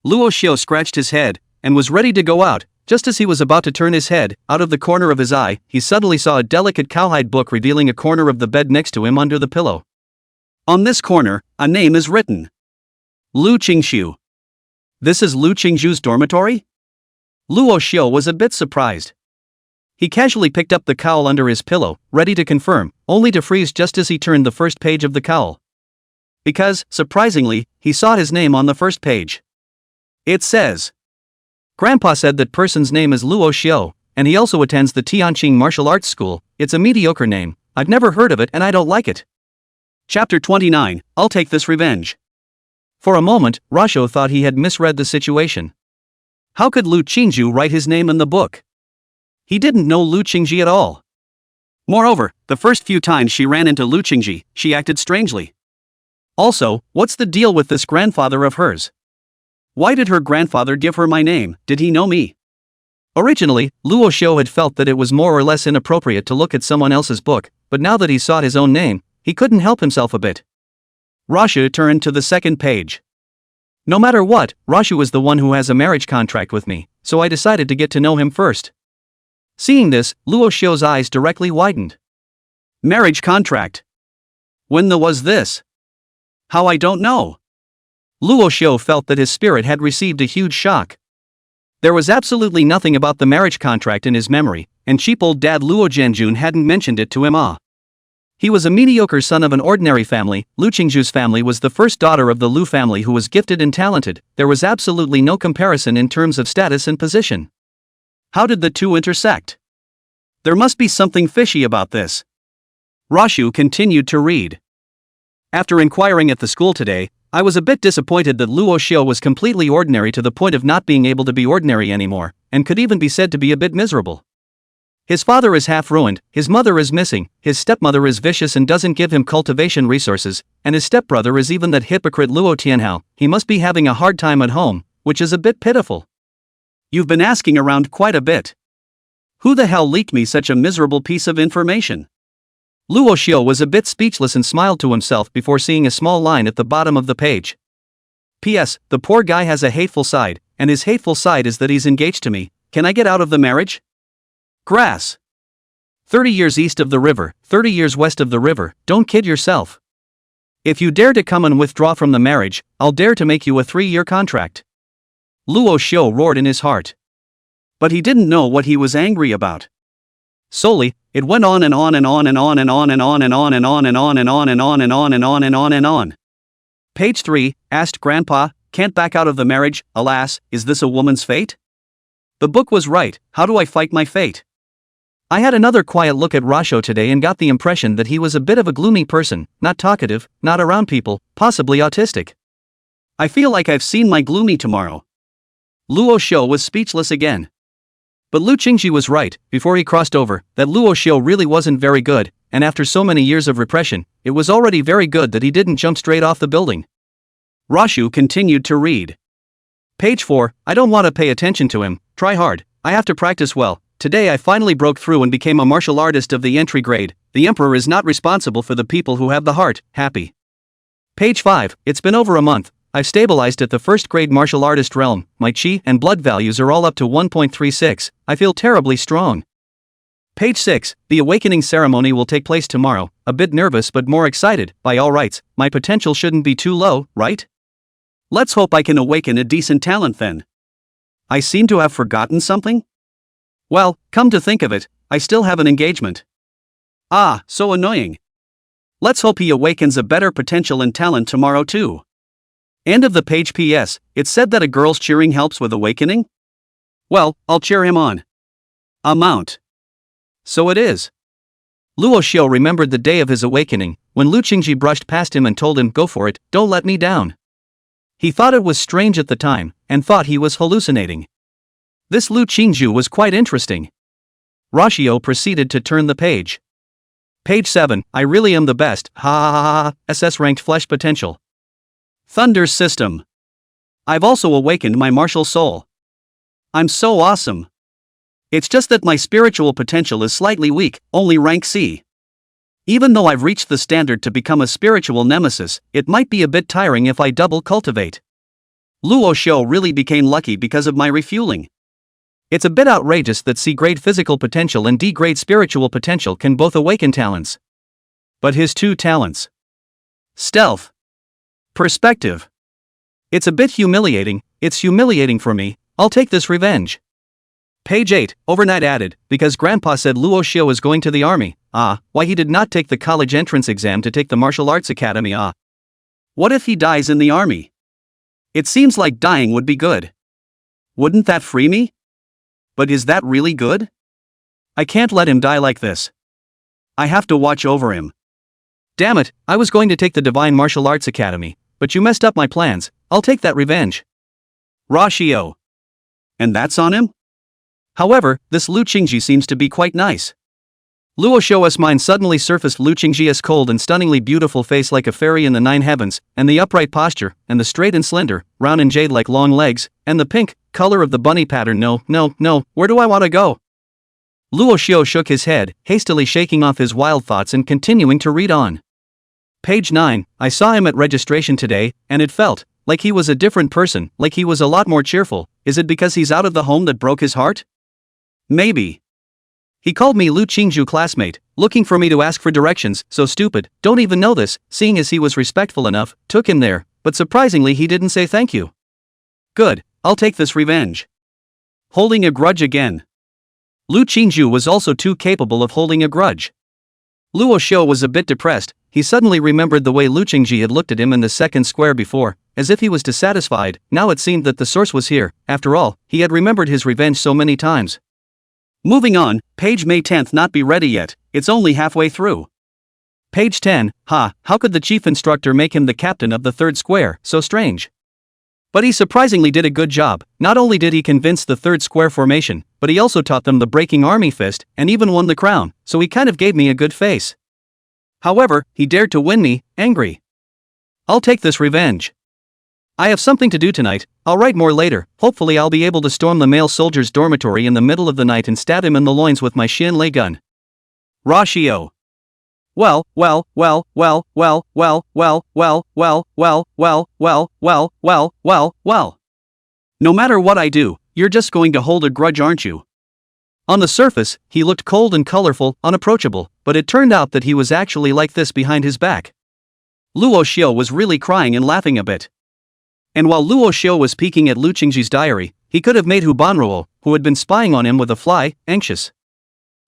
Luo Xiu scratched his head and was ready to go out. Just as he was about to turn his head, out of the corner of his eye, he suddenly saw a delicate cowhide book revealing a corner of the bed next to him under the pillow. On this corner, a name is written. Lu Qingci. This is Lu Qingci's dormitory? Luo Xiu was a bit surprised. He casually picked up the cowl under his pillow, ready to confirm, only to freeze just as he turned the first page of the cowl. Because, surprisingly, he saw his name on the first page. It says, Grandpa said that person's name is Luo Xiu, and he also attends the Tianqing martial arts school. It's a mediocre name, I've never heard of it and I don't like it. Chapter 29, I'll take this revenge. For a moment, Rasho thought he had misread the situation. How could Lu Qingci write his name in the book? He didn't know Lu Qingci at all. Moreover, the first few times she ran into Lu Qingci, she acted strangely. Also, what's the deal with this grandfather of hers? Why did her grandfather give her my name? Did he know me? Originally, Luo Xiu had felt that it was more or less inappropriate to look at someone else's book, but now that he saw his own name, he couldn't help himself a bit. Rashu turned to the second page. No matter what, Rashu is the one who has a marriage contract with me, so I decided to get to know him first. Seeing this, Luo Xiu's eyes directly widened. Marriage contract? When was this? How I don't know. Luo Xiu felt that his spirit had received a huge shock. There was absolutely nothing about the marriage contract in his memory, and cheap old dad Luo Zhenjun hadn't mentioned it to him. He was a mediocre son of an ordinary family. Lu Qingci's family was the first daughter of the Lu family who was gifted and talented. There was absolutely no comparison in terms of status and position. How did the two intersect? There must be something fishy about this. Rashu continued to read. After inquiring at the school today, I was a bit disappointed that Luo Xiu was completely ordinary to the point of not being able to be ordinary anymore, and could even be said to be a bit miserable. His father is half ruined, his mother is missing, his stepmother is vicious and doesn't give him cultivation resources, and his stepbrother is even that hypocrite Luo Tianhao. He must be having a hard time at home, which is a bit pitiful. You've been asking around quite a bit. Who the hell leaked me such a miserable piece of information? Luo Xiu was a bit speechless and smiled to himself before seeing a small line at the bottom of the page. P.S. The poor guy has a hateful side, and his hateful side is that he's engaged to me. Can I get out of the marriage? Grass. 30 years east of the river, 30 years west of the river, don't kid yourself. If you dare to come and withdraw from the marriage, I'll dare to make you a 3-year contract. Luo Xiu roared in his heart. But he didn't know what he was angry about. Slowly, it went on and on and on and on and on and on and on and on and on and on and on and on and on and on and on. Page 3, asked Grandpa, can't back out of the marriage, alas, is this a woman's fate? The book was right, how do I fight my fate? I had another quiet look at Rasho today and got the impression that he was a bit of a gloomy person, not talkative, not around people, possibly autistic. I feel like I've seen my gloomy tomorrow. Luo Xiu was speechless again. But Lu Qingci was right, before he crossed over, that Luo Xiu really wasn't very good, and after so many years of repression, it was already very good that he didn't jump straight off the building. Rashu continued to read. Page 4, I don't want to pay attention to him, try hard, I have to practice well. Today I finally broke through and became a martial artist of the entry grade. The emperor is not responsible for the people who have the heart, happy. Page 5, it's been over a month. I've stabilized at the first grade martial artist realm, my chi and blood values are all up to 1.36, I feel terribly strong. Page 6, the awakening ceremony will take place tomorrow, a bit nervous but more excited, by all rights, my potential shouldn't be too low, right? Let's hope I can awaken a decent talent then. I seem to have forgotten something? Well, come to think of it, I still have an engagement. Ah, so annoying. Let's hope he awakens a better potential and talent tomorrow too. End of the page. PS, it said that a girl's cheering helps with awakening? Well, I'll cheer him on. Amount. So it is. Luo Xiu remembered the day of his awakening, when Lu Qingci brushed past him and told him, "Go for it, don't let me down." He thought it was strange at the time, and thought he was hallucinating. This Lu Qingci was quite interesting. Luo proceeded to turn the page. Page 7, I really am the best, ha ha ha ha, SS ranked flesh potential. Thunder system. I've also awakened my martial soul. I'm so awesome. It's just that my spiritual potential is slightly weak, only rank C. Even though I've reached the standard to become a spiritual nemesis, it might be a bit tiring if I double cultivate. Luo Xiu really became lucky because of my refueling. It's a bit outrageous that C-grade physical potential and D-grade spiritual potential can both awaken talents. But his two talents. Stealth. Perspective. It's a bit humiliating, it's humiliating for me, I'll take this revenge. Page 8, overnight added, because Grandpa said Luo Xiu is going to the army, why he did not take the college entrance exam to take the martial arts academy, What if he dies in the army? It seems like dying would be good. Wouldn't that free me? But is that really good? I can't let him die like this. I have to watch over him. Damn it, I was going to take the Divine Martial Arts Academy, but you messed up my plans, I'll take that revenge. Luo Xiu. And that's on him? However, this Lu Qingci seems to be quite nice. Luo Xiu's mind suddenly surfaced Lu Qingci's cold and stunningly beautiful face like a fairy in the 9 heavens, and the upright posture, and the straight and slender, round and jade-like long legs, and the pink color of the bunny pattern. No, where do I want to go? Luo Xiu shook his head, hastily shaking off his wild thoughts and continuing to read on. Page 9, I saw him at registration today, and it felt like he was a different person, like he was a lot more cheerful. Is it because he's out of the home that broke his heart? Maybe. He called me Lu Qingci classmate, looking for me to ask for directions, so stupid, don't even know this, seeing as he was respectful enough, took him there, but surprisingly he didn't say thank you. Good, I'll take this revenge. Holding a grudge again. Lu Qingci was also too capable of holding a grudge. Luo Xiu was a bit depressed, he suddenly remembered the way Lu Qingci had looked at him in the second square before, as if he was dissatisfied. Now it seemed that the source was here, after all, he had remembered his revenge so many times. Moving on, page May 10th not be ready yet, it's only halfway through. Page 10, how could the chief instructor make him the captain of the third square, so strange. But he surprisingly did a good job, not only did he convince the third square formation, but he also taught them the breaking army fist, and even won the crown, so he kind of gave me a good face. However, he dared to win me, angry. I'll take this revenge. I have something to do tonight, I'll write more later, hopefully I'll be able to storm the male soldier's dormitory in the middle of the night and stab him in the loins with my Xianlei gun. Luo Xiu. Well. No matter what I do, you're just going to hold a grudge, aren't you? On the surface, he looked cold and colorful, unapproachable, but it turned out that he was actually like this behind his back. Luo Xiu was really crying and laughing a bit. And while Luo Xiu was peeking at Lu Qingci's diary, he could have made Hu Banruo, who had been spying on him with a fly, anxious.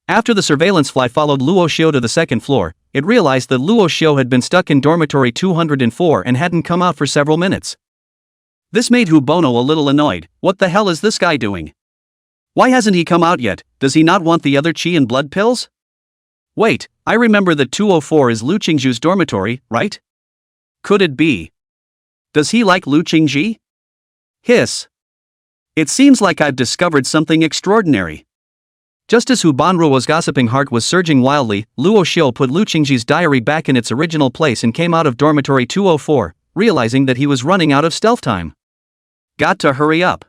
After the surveillance fly followed Luo Xiu to the second floor, it realized that Luo Xiu had been stuck in dormitory 204 and hadn't come out for several minutes. This made Hu Bono a little annoyed. What the hell is this guy doing? Why hasn't he come out yet? Does he not want the other qi and blood pills? Wait, I remember that 204 is Lu Qingci's dormitory, right? Could it be? Does he like Lu Qingci? Hiss. It seems like I've discovered something extraordinary. Just as Hu Banruo's gossiping heart was surging wildly, Luo Xiu put Lu Qingci's diary back in its original place and came out of dormitory 204, realizing that he was running out of stealth time. Got to hurry up.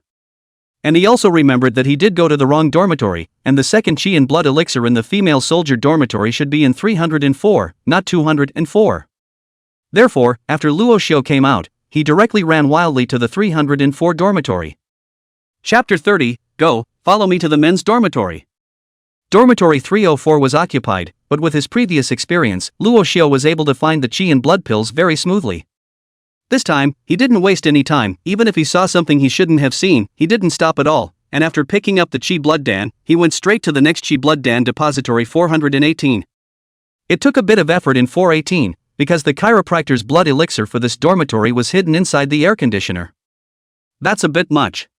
And he also remembered that he did go to the wrong dormitory, and the second qi and blood elixir in the female soldier dormitory should be in 304, not 204. Therefore, after Luo Xiu came out, he directly ran wildly to the 304 dormitory. Chapter 30, Go, follow me to the men's dormitory. Dormitory 304 was occupied, but with his previous experience, Luo Xiu was able to find the qi and blood pills very smoothly. This time, he didn't waste any time. Even if he saw something he shouldn't have seen, he didn't stop at all, and after picking up the qi blood dan, he went straight to the next qi blood dan depository 418. It took a bit of effort in 418, because the chiropractor's blood elixir for this dormitory was hidden inside the air conditioner. That's a bit much.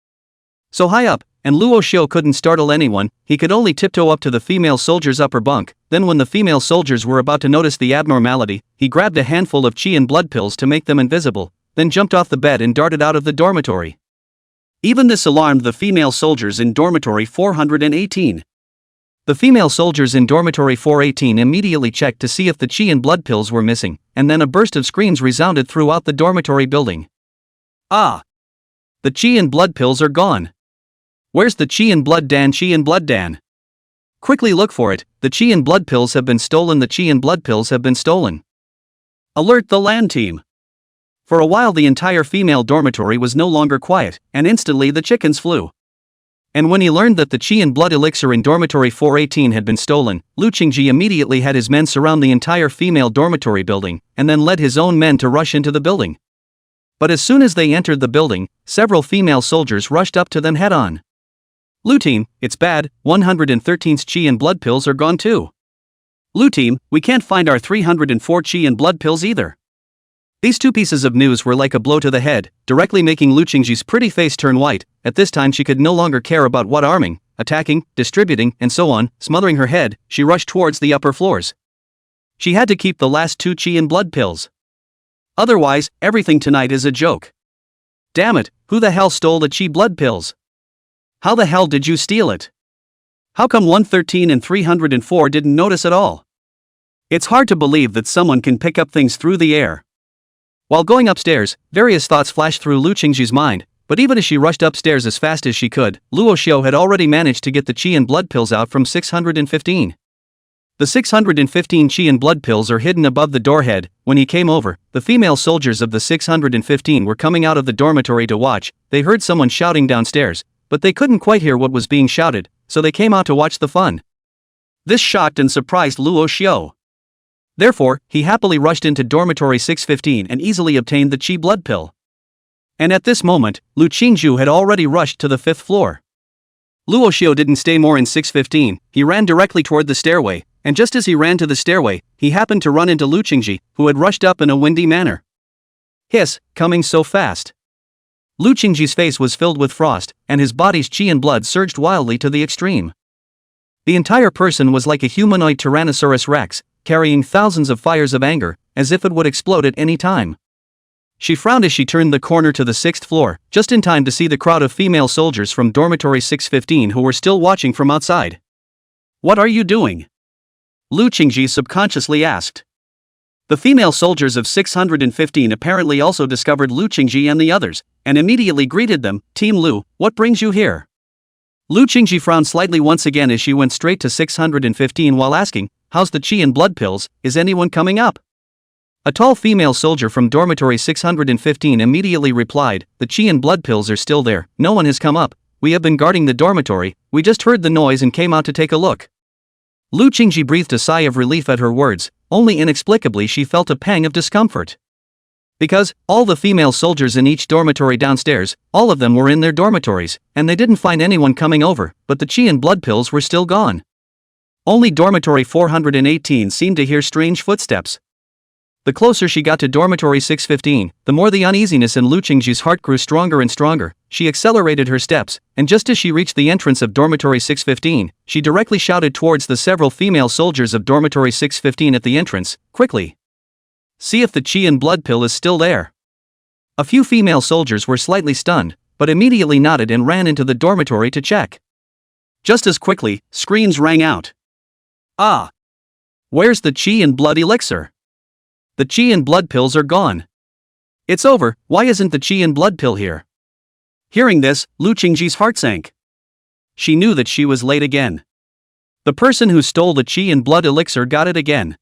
So high up, and Luo Xiu couldn't startle anyone. He could only tiptoe up to the female soldier's upper bunk. Then when the female soldiers were about to notice the abnormality, he grabbed a handful of qi and blood pills to make them invisible, then jumped off the bed and darted out of the dormitory. Even this alarmed the female soldiers in dormitory 418. The female soldiers in dormitory 418 immediately checked to see if the qi and blood pills were missing, and then a burst of screams resounded throughout the dormitory building. Ah! The qi and blood pills are gone. Where's the qi and blood Dan? Qi and blood Dan? Quickly look for it, the qi and blood pills have been stolen. The qi and blood pills have been stolen. Alert the land team. For a while the entire female dormitory was no longer quiet, and instantly the chickens flew. And when he learned that the qi and blood elixir in dormitory 418 had been stolen, Lu Qingci immediately had his men surround the entire female dormitory building, and then led his own men to rush into the building. But as soon as they entered the building, several female soldiers rushed up to them head-on. Lu team, it's bad, 113's qi and blood pills are gone too. Lu team, we can't find our 304 qi and blood pills either. These two pieces of news were like a blow to the head, directly making Lu Qingci's pretty face turn white. At this time she could no longer care about what arming, attacking, distributing, and so on. Smothering her head, she rushed towards the upper floors. She had to keep the last two qi and blood pills. Otherwise, everything tonight is a joke. Damn it, who the hell stole the qi blood pills? How the hell did you steal it? How come 113 and 304 didn't notice at all? It's hard to believe that someone can pick up things through the air. While going upstairs, various thoughts flashed through Lu Qingci's mind, but even as she rushed upstairs as fast as she could, Luo Xiu had already managed to get the qi and blood pills out from 615. The 615 qi and blood pills are hidden above the doorhead. When he came over, the female soldiers of the 615 were coming out of the dormitory to watch. They heard someone shouting downstairs, but they couldn't quite hear what was being shouted, so they came out to watch the fun. This shocked and surprised Luo Xiu. Therefore, he happily rushed into dormitory 615 and easily obtained the qi blood pill. And at this moment, Lu Qingci had already rushed to the 5th floor. Luo Xiu didn't stay more in 615, he ran directly toward the stairway, and just as he ran to the stairway, he happened to run into Lu Qingci, who had rushed up in a windy manner. Hiss, coming so fast. Lu Qingci's face was filled with frost, and his body's qi and blood surged wildly to the extreme. The entire person was like a humanoid Tyrannosaurus Rex, carrying thousands of fires of anger, as if it would explode at any time. She frowned as she turned the corner to the 6th floor, just in time to see the crowd of female soldiers from dormitory 615 who were still watching from outside. What are you doing? Lu Qingci subconsciously asked. The female soldiers of 615 apparently also discovered Lu Qingci and the others, and immediately greeted them. Team Lu, what brings you here? Lu Qingci frowned slightly once again as she went straight to 615 while asking, how's the qi and blood pills, is anyone coming up? A tall female soldier from dormitory 615 immediately replied, the qi and blood pills are still there, no one has come up, we have been guarding the dormitory, we just heard the noise and came out to take a look. Lu Qingci breathed a sigh of relief at her words, only inexplicably she felt a pang of discomfort. Because, all the female soldiers in each dormitory downstairs, all of them were in their dormitories, and they didn't find anyone coming over, but the qi and blood pills were still gone. Only dormitory 418 seemed to hear strange footsteps. The closer she got to dormitory 615, the more the uneasiness in Lu Qingci's heart grew stronger and stronger. She accelerated her steps, and just as she reached the entrance of dormitory 615, she directly shouted towards the several female soldiers of dormitory 615 at the entrance, quickly. See if the qi and blood pill is still there. A few female soldiers were slightly stunned, but immediately nodded and ran into the dormitory to check. Just as quickly, screams rang out. Ah! Where's the qi and blood elixir? The qi and blood pills are gone. It's over, why isn't the qi and blood pill here? Hearing this, Lu Qingci's heart sank. She knew that she was late again. The person who stole the qi and blood elixir got it again.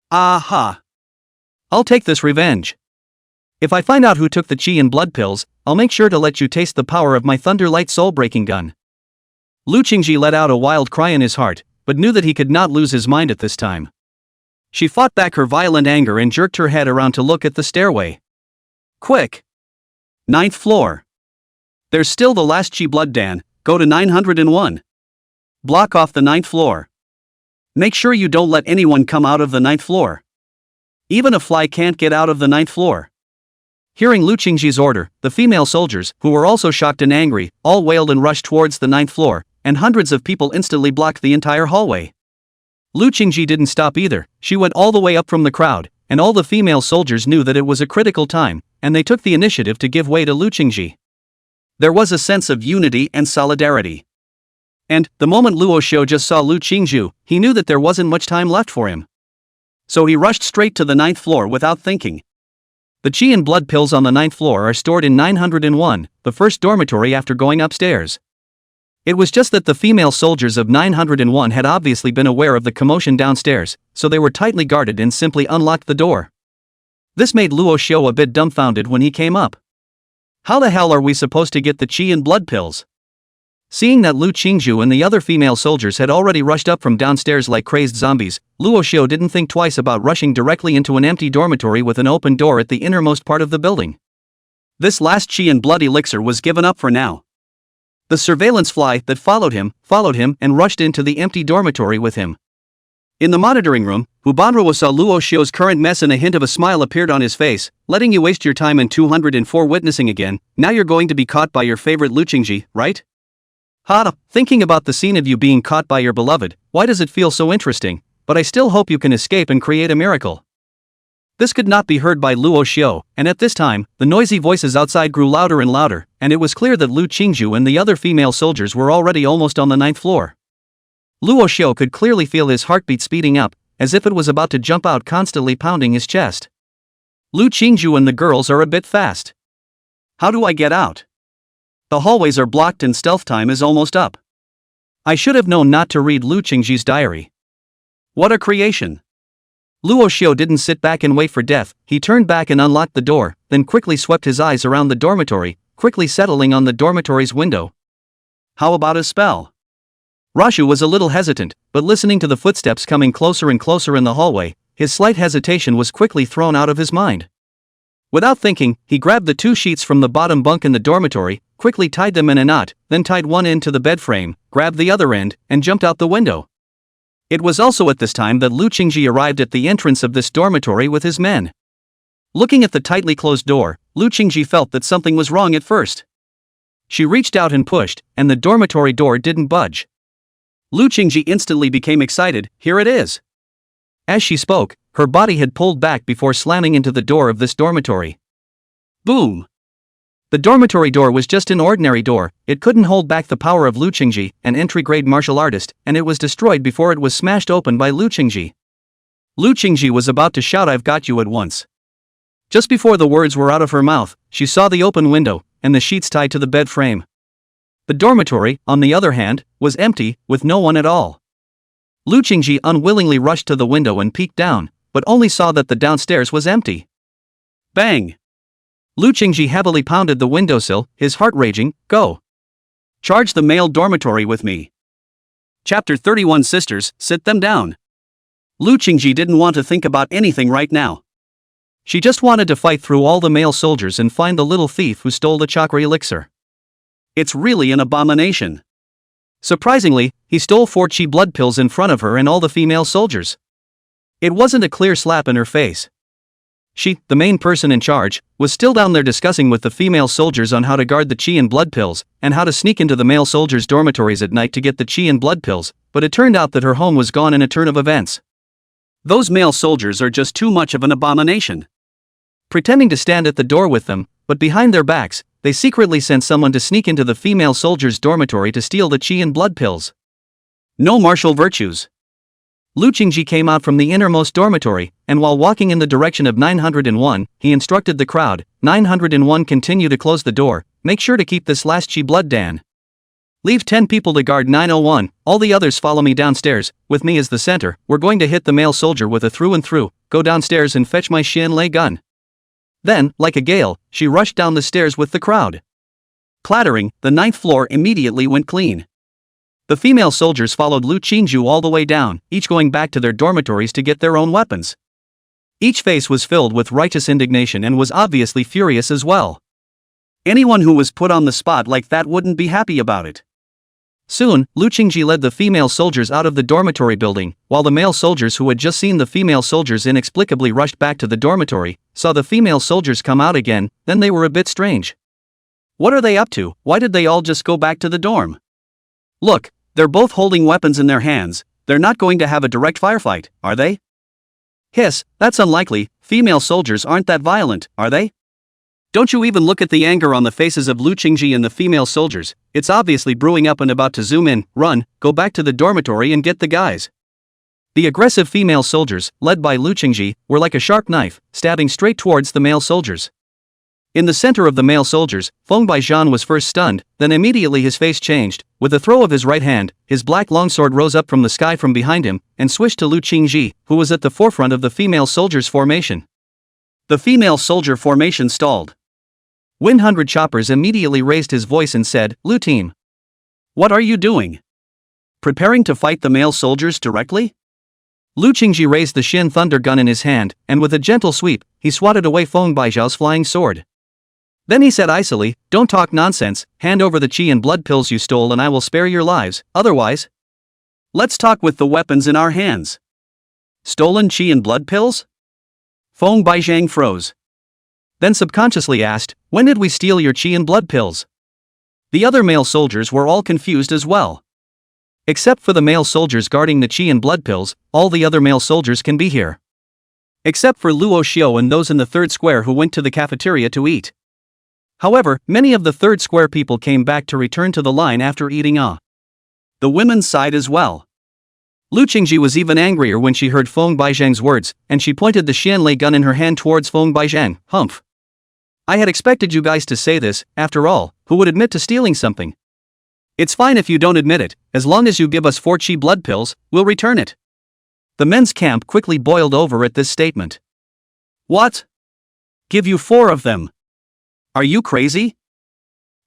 Aha! I'll take this revenge. If I find out who took the qi and blood pills, I'll make sure to let you taste the power of my Thunderlight soul-breaking gun. Lu Qingci let out a wild cry in his heart, but knew that he could not lose his mind at this time. She fought back her violent anger and jerked her head around to look at the stairway. Quick! 9th floor. There's still the last qi blood Dan, go to 901. Block off the 9th floor. Make sure you don't let anyone come out of the 9th floor. Even a fly can't get out of the 9th floor. Hearing Lu Qingci's order, the female soldiers, who were also shocked and angry, all wailed and rushed towards the 9th floor, and hundreds of people instantly blocked the entire hallway. Lu Qingci didn't stop either. She went all the way up from the crowd, and all the female soldiers knew that it was a critical time, and they took the initiative to give way to Lu Qingci. There was a sense of unity and solidarity. And, the moment Luo Xiu just saw Lu Qingci, he knew that there wasn't much time left for him. So he rushed straight to the 9th floor without thinking. The qi and blood pills on the 9th floor are stored in 901, the first dormitory after going upstairs. It was just that the female soldiers of 901 had obviously been aware of the commotion downstairs, so they were tightly guarded and simply unlocked the door. This made Luo Xiu a bit dumbfounded when he came up. How the hell are we supposed to get the qi and blood pills? Seeing that Lu Qingci and the other female soldiers had already rushed up from downstairs like crazed zombies, Luo Xiu didn't think twice about rushing directly into an empty dormitory with an open door at the innermost part of the building. This last qi and blood elixir was given up for now. The surveillance fly that followed him and rushed into the empty dormitory with him. In the monitoring room, Hubanruo saw Luo Xiu's current mess and a hint of a smile appeared on his face. Letting you waste your time in 204 witnessing again, now you're going to be caught by your favorite Lu Qingci, right? Thinking about the scene of you being caught by your beloved, why does it feel so interesting? But I still hope you can escape and create a miracle. This could not be heard by Luo Xiu, and at this time, the noisy voices outside grew louder and louder, and it was clear that Lu Qingci and the other female soldiers were already almost on the 9th floor. Luo Xiu could clearly feel his heartbeat speeding up, as if it was about to jump out, constantly pounding his chest. Lu Qingci and the girls are a bit fast. How do I get out? The hallways are blocked and stealth time is almost up. I should have known not to read Lu Qingci's diary. What a creation! Luo Xiu didn't sit back and wait for death. He turned back and unlocked the door, then quickly swept his eyes around the dormitory, quickly settling on the dormitory's window. How about a spell? Rashu was a little hesitant, but listening to the footsteps coming closer and closer in the hallway, his slight hesitation was quickly thrown out of his mind. Without thinking, he grabbed the 2 sheets from the bottom bunk in the dormitory, quickly tied them in a knot, then tied one end to the bed frame, grabbed the other end, and jumped out the window. It was also at this time that Lu Qingci arrived at the entrance of this dormitory with his men. Looking at the tightly closed door, Lu Qingci felt that something was wrong at first. She reached out and pushed, and the dormitory door didn't budge. Lu Qingci instantly became excited. Here it is. As she spoke, her body had pulled back before slamming into the door of this dormitory. Boom! The dormitory door was just an ordinary door. It couldn't hold back the power of Lu Qingci, an entry-grade martial artist, and it was destroyed before it was smashed open by Lu Qingci. Lu Qingci was about to shout, "I've got you," at once. Just before the words were out of her mouth, she saw the open window, and the sheets tied to the bed frame. The dormitory, on the other hand, was empty, with no one at all. Lu Qingci unwillingly rushed to the window and peeked down, but only saw that the downstairs was empty. Bang! Lu Qingci heavily pounded the windowsill, his heart raging. Go! Charge the male dormitory with me. Chapter 31. Sisters, sit them down. Lu Qingci didn't want to think about anything right now. She just wanted to fight through all the male soldiers and find the little thief who stole the chakra elixir. It's really an abomination. Surprisingly, he stole 4 qi blood pills in front of her and all the female soldiers. It wasn't a clear slap in her face. She, the main person in charge, was still down there discussing with the female soldiers on how to guard the qi and blood pills, and how to sneak into the male soldiers' dormitories at night to get the qi and blood pills, but it turned out that her home was gone in a turn of events. Those male soldiers are just too much of an abomination. Pretending to stand at the door with them, but behind their backs, they secretly sent someone to sneak into the female soldiers' dormitory to steal the qi and blood pills. No martial virtues. Lu Qingci came out from the innermost dormitory, and while walking in the direction of 901, he instructed the crowd, 901, continue to close the door, make sure to keep this last qi blood dan. Leave 10 people to guard 901, all the others follow me downstairs, with me as the center. We're going to hit the male soldier with a through and through. Go downstairs and fetch my Xianlei gun. Then, like a gale, she rushed down the stairs with the crowd. Clattering, the 9th floor immediately went clean. The female soldiers followed Lu Qingci all the way down, each going back to their dormitories to get their own weapons. Each face was filled with righteous indignation and was obviously furious as well. Anyone who was put on the spot like that wouldn't be happy about it. Soon, Lu Qingci led the female soldiers out of the dormitory building, while the male soldiers who had just seen the female soldiers inexplicably rushed back to the dormitory, saw the female soldiers come out again, then they were a bit strange. What are they up to? Why did they all just go back to the dorm? Look, they're both holding weapons in their hands, they're not going to have a direct firefight, are they? Hiss, that's unlikely, female soldiers aren't that violent, are they? Don't you even look at the anger on the faces of Lu Qingci and the female soldiers, it's obviously brewing up and about to zoom in, run, go back to the dormitory and get the guys. The aggressive female soldiers, led by Lu Qingci, were like a sharp knife, stabbing straight towards the male soldiers. In the center of the male soldiers, Feng Baijian was first stunned, then immediately his face changed. With a throw of his right hand, his black longsword rose up from the sky from behind him, and swished to Lu Qingci, who was at the forefront of the female soldiers' formation. The female soldier formation stalled. 100 Choppers immediately raised his voice and said, Lu team. What are you doing? Preparing to fight the male soldiers directly? Lu Qingci raised the Shin Thunder gun in his hand, and with a gentle sweep, he swatted away Feng Baijiao's flying sword. Then he said icily, don't talk nonsense, hand over the qi and blood pills you stole and I will spare your lives, otherwise. Let's talk with the weapons in our hands. Stolen qi and blood pills? Feng Baijiang froze. Then subconsciously asked, when did we steal your qi and blood pills? The other male soldiers were all confused as well. Except for the male soldiers guarding the qi and blood pills, all the other male soldiers can be here. Except for Luo Xiu and those in the third square who went to the cafeteria to eat. However, many of the third square people came back to return to the line after eating the women's side as well. Lu Qingci was even angrier when she heard Feng Baijiang's words, and she pointed the Xianlei gun in her hand towards Feng Baijiang. Humph. I had expected you guys to say this, after all, who would admit to stealing something? It's fine if you don't admit it, as long as you give us 4 qi blood pills, we'll return it. The men's camp quickly boiled over at this statement. What? Give you 4 of them? Are you crazy?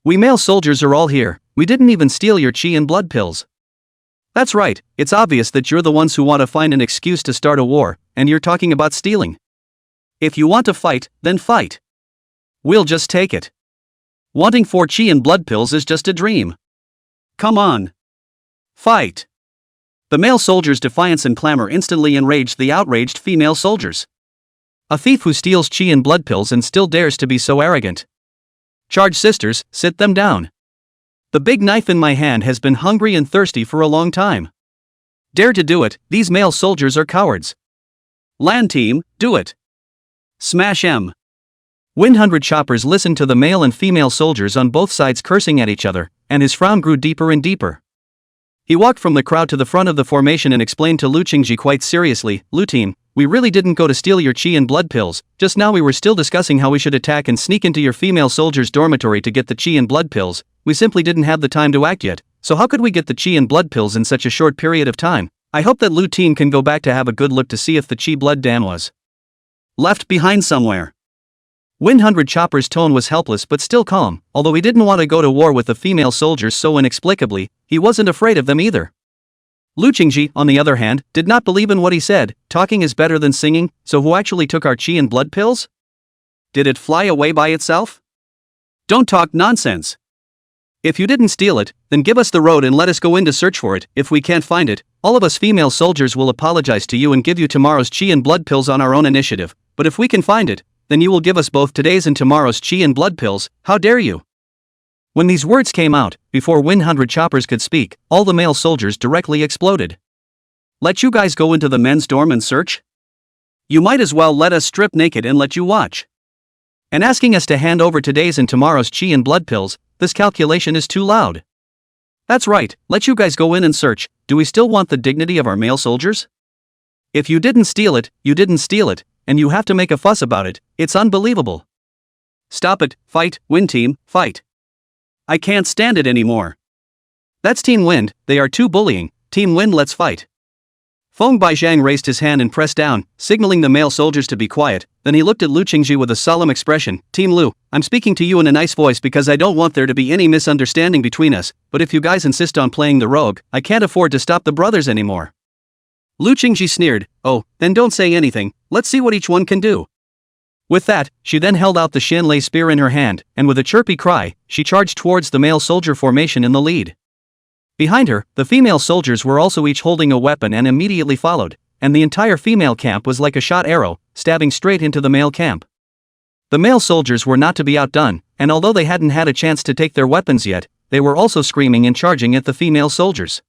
We male soldiers are all here, we didn't even steal your qi and blood pills. That's right, it's obvious that you're the ones who want to find an excuse to start a war, and you're talking about stealing. If you want to fight, then fight. We'll just take it. Wanting 4 qi and blood pills is just a dream. Come on. Fight. The male soldiers' defiance and clamor instantly enraged the outraged female soldiers. A thief who steals qi and blood pills and still dares to be so arrogant. Charge sisters, sit them down. The big knife in my hand has been hungry and thirsty for a long time. Dare to do it, these male soldiers are cowards. Land team, do it. Smash 'em. 100 Choppers listened to the male and female soldiers on both sides cursing at each other, and his frown grew deeper and deeper. He walked from the crowd to the front of the formation and explained to Lu Qingci quite seriously, Lu team, we really didn't go to steal your qi and blood pills, just now we were still discussing how we should attack and sneak into your female soldiers' dormitory to get the qi and blood pills, we simply didn't have the time to act yet, so how could we get the qi and blood pills in such a short period of time? I hope that Lu team can go back to have a good look to see if the qi blood dan was left behind somewhere. 100 Chopper's tone was helpless but still calm, although he didn't want to go to war with the female soldiers so inexplicably, he wasn't afraid of them either. Lu Qingci, on the other hand, did not believe in what he said, talking is better than singing, so who actually took our qi and blood pills? Did it fly away by itself? Don't talk nonsense. If you didn't steal it, then give us the road and let us go in to search for it. If we can't find it, all of us female soldiers will apologize to you and give you tomorrow's qi and blood pills on our own initiative, but if we can find it, then you will give us both today's and tomorrow's qi and blood pills, how dare you? When these words came out, before 100 Choppers could speak, all the male soldiers directly exploded. Let you guys go into the men's dorm and search? You might as well let us strip naked and let you watch. And asking us to hand over today's and tomorrow's qi and blood pills, this calculation is too loud. That's right, let you guys go in and search, do we still want the dignity of our male soldiers? If you didn't steal it, you didn't steal it, and you have to make a fuss about it, it's unbelievable. Stop it, fight, win team, fight. I can't stand it anymore. That's Team Wind, they are too bullying, Team Wind let's fight. Feng Baijiang raised his hand and pressed down, signaling the male soldiers to be quiet, then he looked at Lu Qingci with a solemn expression, Team Lu, I'm speaking to you in a nice voice because I don't want there to be any misunderstanding between us, but if you guys insist on playing the rogue, I can't afford to stop the brothers anymore. Lu Qingci sneered, oh, then don't say anything, let's see what each one can do. With that, she then held out the Xianlei spear in her hand, and with a chirpy cry, she charged towards the male soldier formation in the lead. Behind her, the female soldiers were also each holding a weapon and immediately followed, and the entire female camp was like a shot arrow, stabbing straight into the male camp. The male soldiers were not to be outdone, and although they hadn't had a chance to take their weapons yet, they were also screaming and charging at the female soldiers.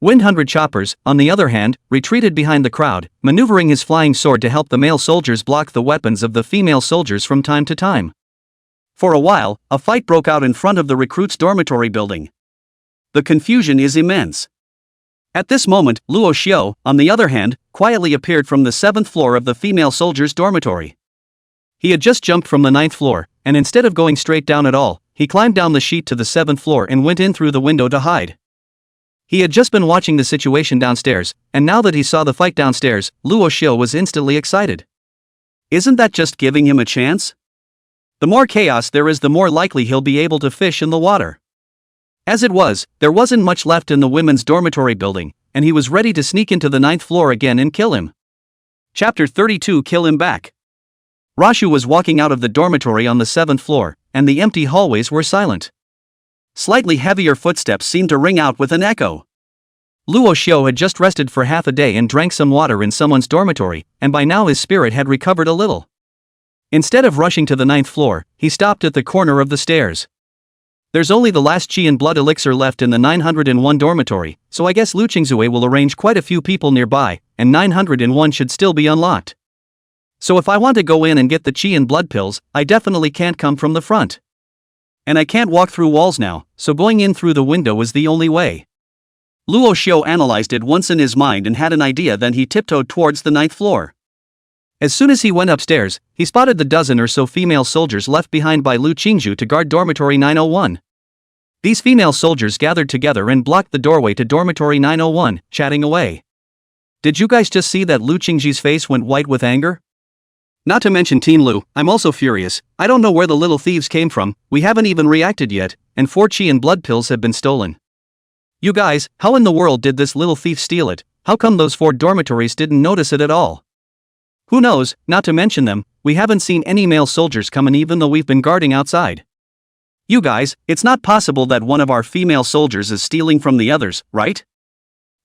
Windhunted Choppers, on the other hand, retreated behind the crowd, maneuvering his flying sword to help the male soldiers block the weapons of the female soldiers from time to time. For a while, a fight broke out in front of the recruits' dormitory building. The confusion is immense. At this moment, Luo Xiu, on the other hand, quietly appeared from the 7th floor of the female soldiers' dormitory. He had just jumped from the 9th floor, and instead of going straight down at all, he climbed down the sheet to the 7th floor and went in through the window to hide. He had just been watching the situation downstairs, and now that he saw the fight downstairs, Luo Xiu was instantly excited. Isn't that just giving him a chance? The more chaos there is, the more likely he'll be able to fish in the water. As it was, there wasn't much left in the women's dormitory building, and he was ready to sneak into the 9th floor again and kill him. Chapter 32 Kill Him Back. Rashu was walking out of the dormitory on the 7th floor, and the empty hallways were silent. Slightly heavier footsteps seemed to ring out with an echo. Luo Xiu had just rested for half a day and drank some water in someone's dormitory, and by now his spirit had recovered a little. Instead of rushing to the 9th floor, he stopped at the corner of the stairs. There's only the last qi and blood elixir left in the 901 dormitory, so I guess Lu Qingci will arrange quite a few people nearby, and 901 should still be unlocked. So if I want to go in and get the qi and blood pills, I definitely can't come from the front. And I can't walk through walls now, so going in through the window is the only way. Luo Xiu analyzed it once in his mind and had an idea. Then he tiptoed towards the 9th floor. As soon as he went upstairs, he spotted the dozen or so female soldiers left behind by Lu Qingci to guard dormitory 901. These female soldiers gathered together and blocked the doorway to dormitory 901, chatting away. Did you guys just see that Lu Qingci's face went white with anger? Not to mention Teen Lu, I'm also furious. I don't know where the little thieves came from, we haven't even reacted yet, and 4 qi and blood pills have been stolen. You guys, how in the world did this little thief steal it? How come those 4 dormitories didn't notice it at all? Who knows, not to mention them, we haven't seen any male soldiers come in even though we've been guarding outside. You guys, it's not possible that one of our female soldiers is stealing from the others, right?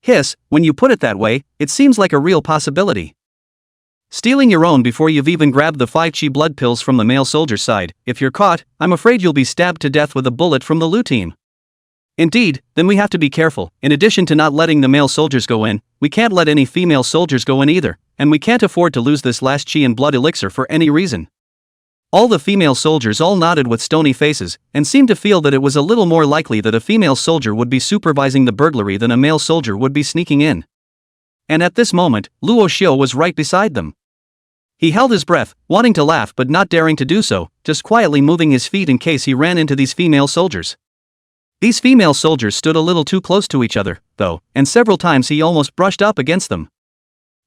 Hiss, when you put it that way, it seems like a real possibility. Stealing your own before you've even grabbed the 5 qi blood pills from the male soldier's side, if you're caught, I'm afraid you'll be stabbed to death with a bullet from the Lu team. Indeed, then we have to be careful. In addition to not letting the male soldiers go in, we can't let any female soldiers go in either, and we can't afford to lose this last qi and blood elixir for any reason. All the female soldiers all nodded with stony faces, and seemed to feel that it was a little more likely that a female soldier would be supervising the burglary than a male soldier would be sneaking in. And at this moment, Luo Xiu was right beside them. He held his breath, wanting to laugh but not daring to do so, just quietly moving his feet in case he ran into these female soldiers. These female soldiers stood a little too close to each other, though, and several times he almost brushed up against them.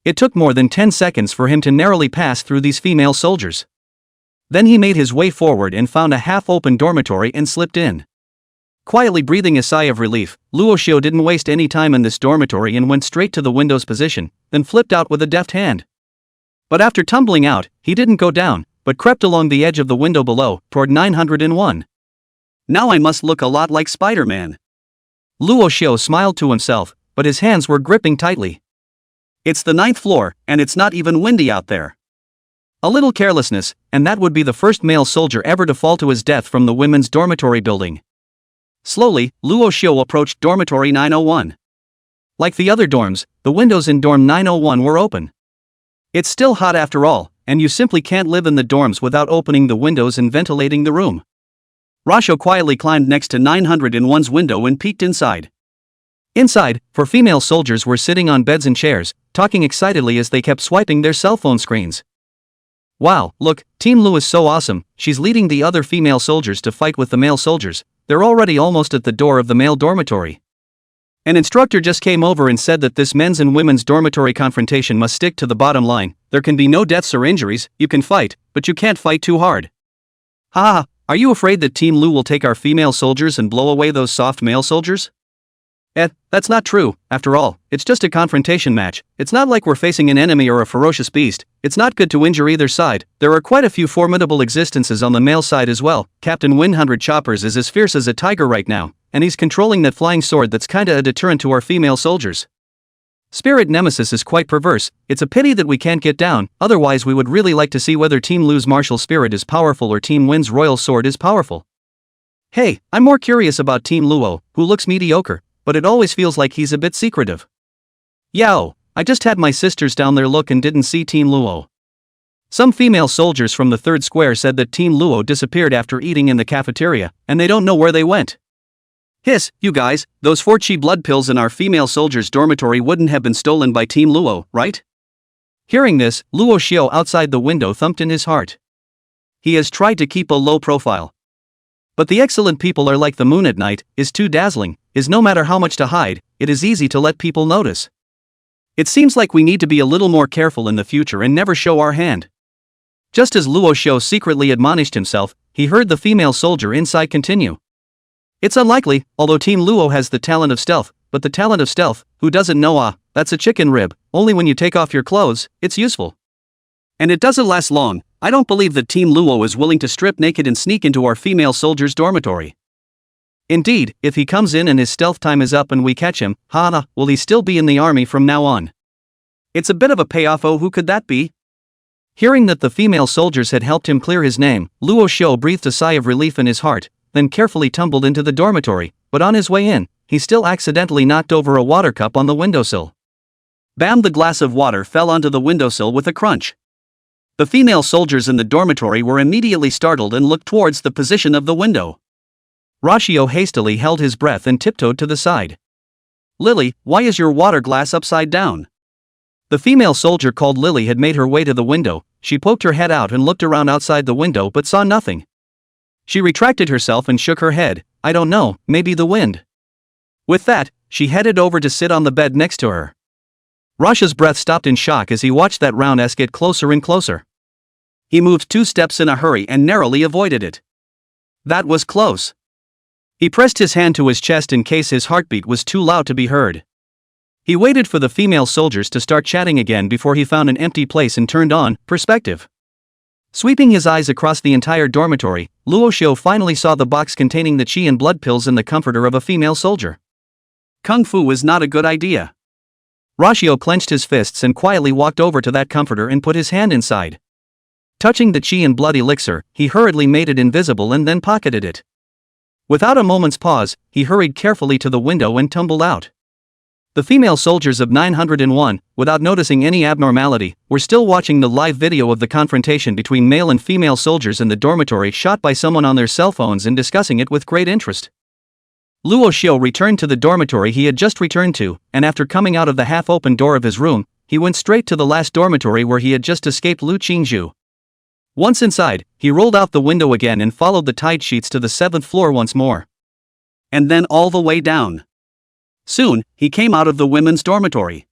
It took more than 10 seconds for him to narrowly pass through these female soldiers. Then he made his way forward and found a half-open dormitory and slipped in. Quietly breathing a sigh of relief, Luo Xiu didn't waste any time in this dormitory and went straight to the window's position, then flipped out with a deft hand. But after tumbling out, he didn't go down, but crept along the edge of the window below, toward 901. Now I must look a lot like Spider-Man. Luo Xiu smiled to himself, but his hands were gripping tightly. It's the 9th floor, and it's not even windy out there. A little carelessness, and that would be the first male soldier ever to fall to his death from the women's dormitory building. Slowly, Luo Xiu approached dormitory 901. Like the other dorms, the windows in dorm 901 were open. It's still hot after all, and you simply can't live in the dorms without opening the windows and ventilating the room. Rashu quietly climbed next to 901's window and peeked inside. Inside, 4 female soldiers were sitting on beds and chairs, talking excitedly as they kept swiping their cell phone screens. Wow, look, Team Lu is so awesome, she's leading the other female soldiers to fight with the male soldiers, they're already almost at the door of the male dormitory. An instructor just came over and said that this men's and women's dormitory confrontation must stick to the bottom line, there can be no deaths or injuries, you can fight, but you can't fight too hard. Haha, are you afraid that Team Lu will take our female soldiers and blow away those soft male soldiers? That's not true. After all, it's just a confrontation match. It's not like we're facing an enemy or a ferocious beast. It's not good to injure either side. There are quite a few formidable existences on the male side as well. Captain 100 Choppers is as fierce as a tiger right now, and he's controlling that flying sword that's kinda a deterrent to our female soldiers. Spirit Nemesis is quite perverse. It's a pity that we can't get down, otherwise we would really like to see whether Team Lu's martial spirit is powerful or Team Win's royal sword is powerful. Hey, I'm more curious about Team Luo, who looks mediocre, but it always feels like he's a bit secretive. Yao, I just had my sisters down there look and didn't see Team Luo. Some female soldiers from the third square said that Team Luo disappeared after eating in the cafeteria, and they don't know where they went. Hiss, you guys, those 4 chi blood pills in our female soldiers' dormitory wouldn't have been stolen by Team Luo, right? Hearing this, Luo Xiu outside the window thumped in his heart. He has tried to keep a low profile. But the excellent people are like the moon at night, is too dazzling, is no matter how much to hide, it is easy to let people notice. It seems like we need to be a little more careful in the future and never show our hand. Just as Luo Xiu secretly admonished himself, he heard the female soldier inside continue. It's unlikely, although Team Luo has the talent of stealth, but the talent of stealth, who doesn't know that's a chicken rib, only when you take off your clothes, it's useful. And it doesn't last long. I don't believe that Team Luo is willing to strip naked and sneak into our female soldiers' dormitory. Indeed, if he comes in and his stealth time is up and we catch him, will he still be in the army from now on? It's a bit of a payoff. Oh, who could that be? Hearing that the female soldiers had helped him clear his name, Luo Xiu breathed a sigh of relief in his heart, then carefully tumbled into the dormitory, but on his way in, he still accidentally knocked over a water cup on the windowsill. Bam! The glass of water fell onto the windowsill with a crunch. The female soldiers in the dormitory were immediately startled and looked towards the position of the window. Luo hastily held his breath and tiptoed to the side. Lily, why is your water glass upside down? The female soldier called Lily had made her way to the window. She poked her head out and looked around outside the window but saw nothing. She retracted herself and shook her head. I don't know, maybe the wind. With that, she headed over to sit on the bed next to her. Rasha's breath stopped in shock as he watched that round S get closer and closer. He moved 2 steps in a hurry and narrowly avoided it. That was close. He pressed his hand to his chest in case his heartbeat was too loud to be heard. He waited for the female soldiers to start chatting again before he found an empty place and turned on perspective. Sweeping his eyes across the entire dormitory, Luo Xiu finally saw the box containing the chi and blood pills and the comforter of a female soldier. Kung Fu was not a good idea. Luo clenched his fists and quietly walked over to that comforter and put his hand inside. Touching the chi and blood elixir, he hurriedly made it invisible and then pocketed it. Without a moment's pause, he hurried carefully to the window and tumbled out. The female soldiers of 901, without noticing any abnormality, were still watching the live video of the confrontation between male and female soldiers in the dormitory shot by someone on their cell phones and discussing it with great interest. Luo Xiu returned to the dormitory he had just returned to, and after coming out of the half-open door of his room, he went straight to the last dormitory where he had just escaped Lu Qingci. Once inside, he rolled out the window again and followed the tide sheets to the 7th floor once more. And then all the way down. Soon, he came out of the women's dormitory.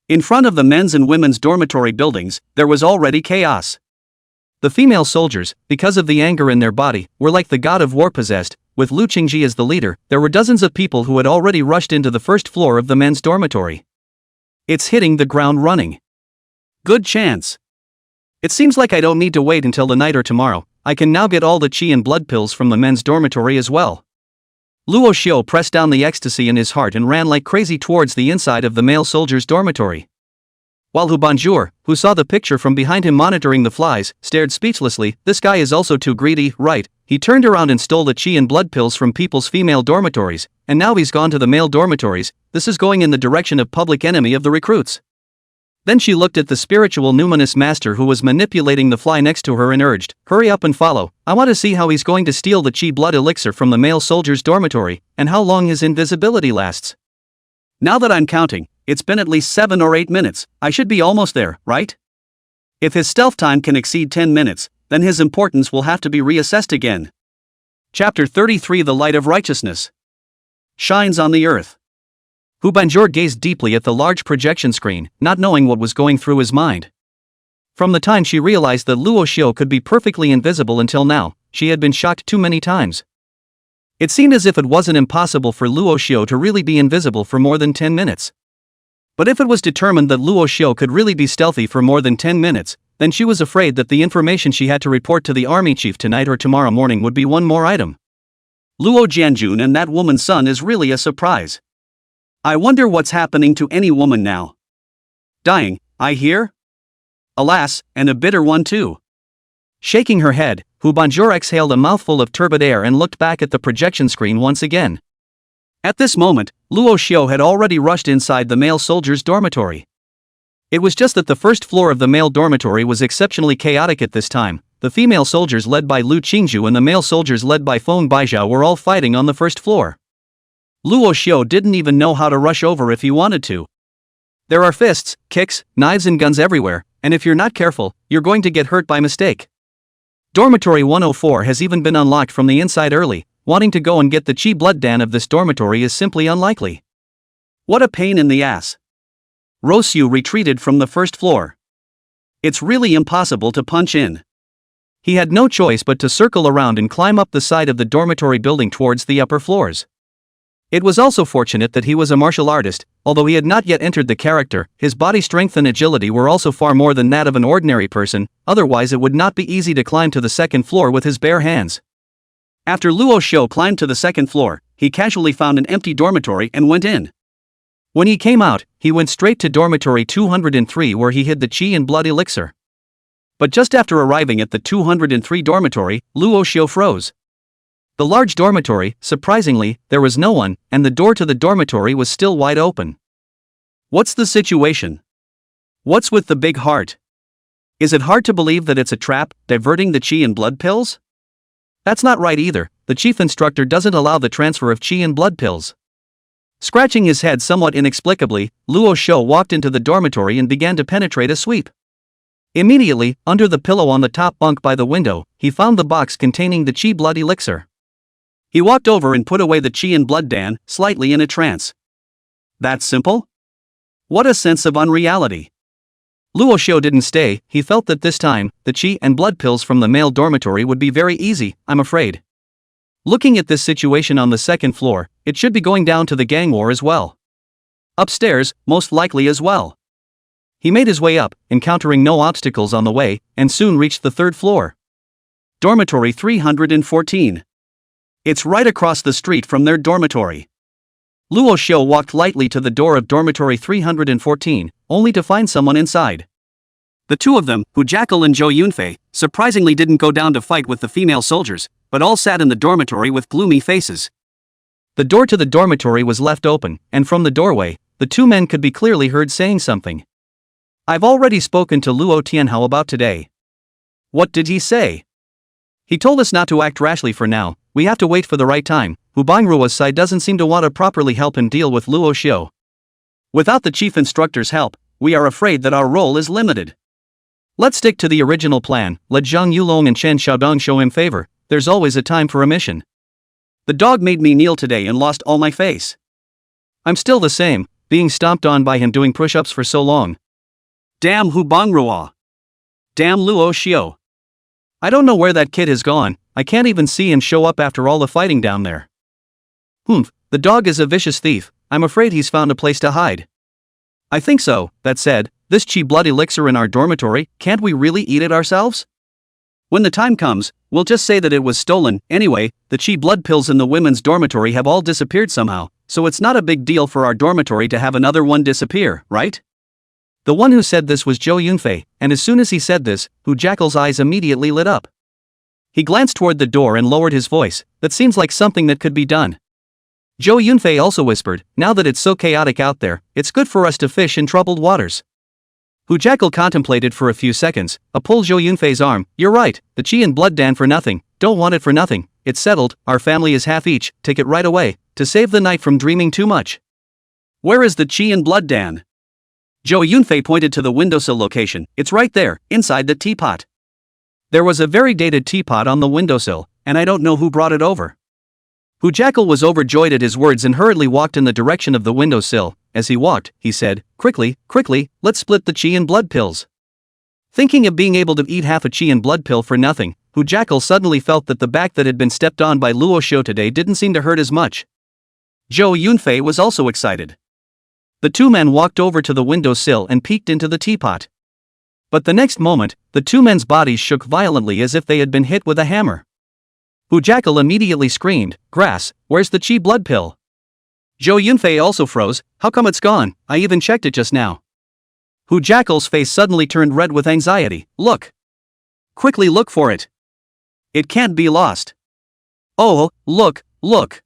In front of the men's and women's dormitory buildings, there was already chaos. The female soldiers, because of the anger in their body, were like the god of war possessed. With Lu Qingci as the leader, there were dozens of people who had already rushed into the first floor of the men's dormitory. It's hitting the ground running. Good chance. It seems like I don't need to wait until the night or tomorrow. I can now get all the chi and blood pills from the men's dormitory as well. Luo Xiu pressed down the ecstasy in his heart and ran like crazy towards the inside of the male soldier's dormitory. While Hu Bonjour, who saw the picture from behind him monitoring the flies, stared speechlessly. This guy is also too greedy, right? He turned around and stole the chi and blood pills from people's female dormitories, and now he's gone to the male dormitories. This is going in the direction of public enemy of the recruits. Then she looked at the spiritual numinous master who was manipulating the fly next to her and urged, hurry up and follow. I want to see how he's going to steal the chi blood elixir from the male soldier's dormitory, and how long his invisibility lasts. Now that I'm counting, it's been at least 7 or 8 minutes. I should be almost there, right? If his stealth time can exceed 10 minutes, then his importance will have to be reassessed again. Chapter 33 The Light of Righteousness shines on the earth. Hu Banjor gazed deeply at the large projection screen, not knowing what was going through his mind. From the time she realized that Luo Xiu could be perfectly invisible until now, she had been shocked too many times. It seemed as if it wasn't impossible for Luo Xiu to really be invisible for more than 10 minutes. But if it was determined that Luo Xiu could really be stealthy for more than 10 minutes, then she was afraid that the information she had to report to the army chief tonight or tomorrow morning would be one more item. Luo Jianjun and that woman's son is really a surprise. I wonder what's happening to any woman now. Dying, I hear? Alas, and a bitter one too. Shaking her head, Hu Bonjour exhaled a mouthful of turbid air and looked back at the projection screen once again. At this moment, Luo Xiu had already rushed inside the male soldiers' dormitory. It was just that the first floor of the male dormitory was exceptionally chaotic at this time. The female soldiers led by Lu Qingci and the male soldiers led by Feng Baijiao were all fighting on the first floor. Luo Xiu didn't even know how to rush over if he wanted to. There are fists, kicks, knives and guns everywhere, and if you're not careful, you're going to get hurt by mistake. Dormitory 104 has even been unlocked from the inside early. Wanting to go and get the Qi blood dan of this dormitory is simply unlikely. What a pain in the ass. Luo Xiu retreated from the first floor. It's really impossible to punch in. He had no choice but to circle around and climb up the side of the dormitory building towards the upper floors. It was also fortunate that he was a martial artist. Although he had not yet entered the character, his body strength and agility were also far more than that of an ordinary person, otherwise it would not be easy to climb to the second floor with his bare hands. After Luo Xiu climbed to the second floor, he casually found an empty dormitory and went in. When he came out, he went straight to dormitory 203 where he hid the Qi and blood elixir. But just after arriving at the 203 dormitory, Luo Xiu froze. The large dormitory, surprisingly, there was no one, and the door to the dormitory was still wide open. What's the situation? What's with the big heart? Is it hard to believe that it's a trap, diverting the Qi and blood pills? That's not right either. The chief instructor doesn't allow the transfer of Qi and blood pills. Scratching his head somewhat inexplicably, Luo Xiu walked into the dormitory and began to penetrate a sweep. Immediately, under the pillow on the top bunk by the window, he found the box containing the Qi blood elixir. He walked over and put away the Qi and blood dan, slightly in a trance. That simple? What a sense of unreality. Luo Xiu didn't stay. He felt that this time, the Qi and blood pills from the male dormitory would be very easy, I'm afraid. Looking at this situation on the second floor, it should be going down to the gang war as well. Upstairs, most likely as well. He made his way up, encountering no obstacles on the way, and soon reached the third floor. Dormitory 314. It's right across the street from their dormitory. Luo Xiu walked lightly to the door of dormitory 314, only to find someone inside. The two of them, Hu Jackal and Zhou Yunfei, surprisingly didn't go down to fight with the female soldiers, but all sat in the dormitory with gloomy faces. The door to the dormitory was left open, and from the doorway, the two men could be clearly heard saying something. I've already spoken to Luo Tianhao about today. What did he say? He told us not to act rashly for now. We have to wait for the right time. Hu Bangruo's side doesn't seem to want to properly help him deal with Luo Xiu. Without the chief instructor's help, we are afraid that our role is limited. Let's stick to the original plan. Let Zhang Yulong and Chen Xiaodong show him favor. There's always a time for a mission. The dog made me kneel today and lost all my face. I'm still the same, being stomped on by him doing push-ups for so long. Damn Hu Bangruo. Damn Luo Xiu. I don't know where that kid has gone. I can't even see him show up after all the fighting down there. The dog is a vicious thief. I'm afraid he's found a place to hide. I think so. That said, this Qi blood elixir in our dormitory, can't we really eat it ourselves? When the time comes, we'll just say that it was stolen. Anyway, the Qi blood pills in the women's dormitory have all disappeared somehow, so it's not a big deal for our dormitory to have another one disappear, right? The one who said this was Zhou Yunfei, and as soon as he said this, Hu Jackal's eyes immediately lit up. He glanced toward the door and lowered his voice. That seems like something that could be done. Zhou Yunfei also whispered, now that it's so chaotic out there, it's good for us to fish in troubled waters. Hu Jackal contemplated for a few seconds, pulled Zhou Yunfei's arm. You're right, the Qi and blood dan for nothing, don't want it for nothing, it's settled, our family is half each, take it right away, to save the night from dreaming too much. Where is the Qi and blood dan? Zhou Yunfei pointed to the windowsill location. It's right there, inside the teapot. There was a very dated teapot on the windowsill, and I don't know who brought it over. Hu Jackal was overjoyed at his words and hurriedly walked in the direction of the windowsill. As he walked, he said, quickly, let's split the Qi and blood pills. Thinking of being able to eat half a Qi and blood pill for nothing, Hu Jackal suddenly felt that the back that had been stepped on by Luo Xiu today didn't seem to hurt as much. Zhou Yunfei was also excited. The two men walked over to the windowsill and peeked into the teapot. But the next moment, the two men's bodies shook violently as if they had been hit with a hammer. Hu Jackal immediately screamed, "Grass, where's the chi blood pill?" Zhou Yunfei also froze. "How come it's gone? I even checked it just now." Hu Jackal's face suddenly turned red with anxiety. "Look! Quickly look for it! It can't be lost! Oh, look, look!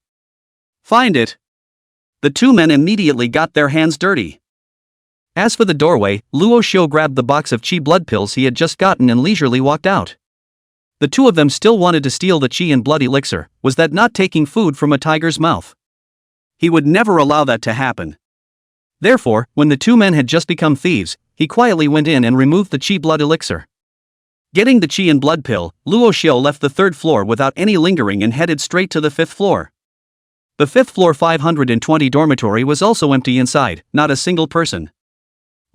Find it!" The two men immediately got their hands dirty. As for the doorway, Luo Xiu grabbed the box of chi blood pills he had just gotten and leisurely walked out. The two of them still wanted to steal the chi and blood elixir. Was that not taking food from a tiger's mouth? He would never allow that to happen. Therefore, when the two men had just become thieves, he quietly went in and removed the chi blood elixir. Getting the chi and blood pill, Luo Xiu left the third floor without any lingering and headed straight to the fifth floor. The fifth floor 520 dormitory was also empty inside, not a single person.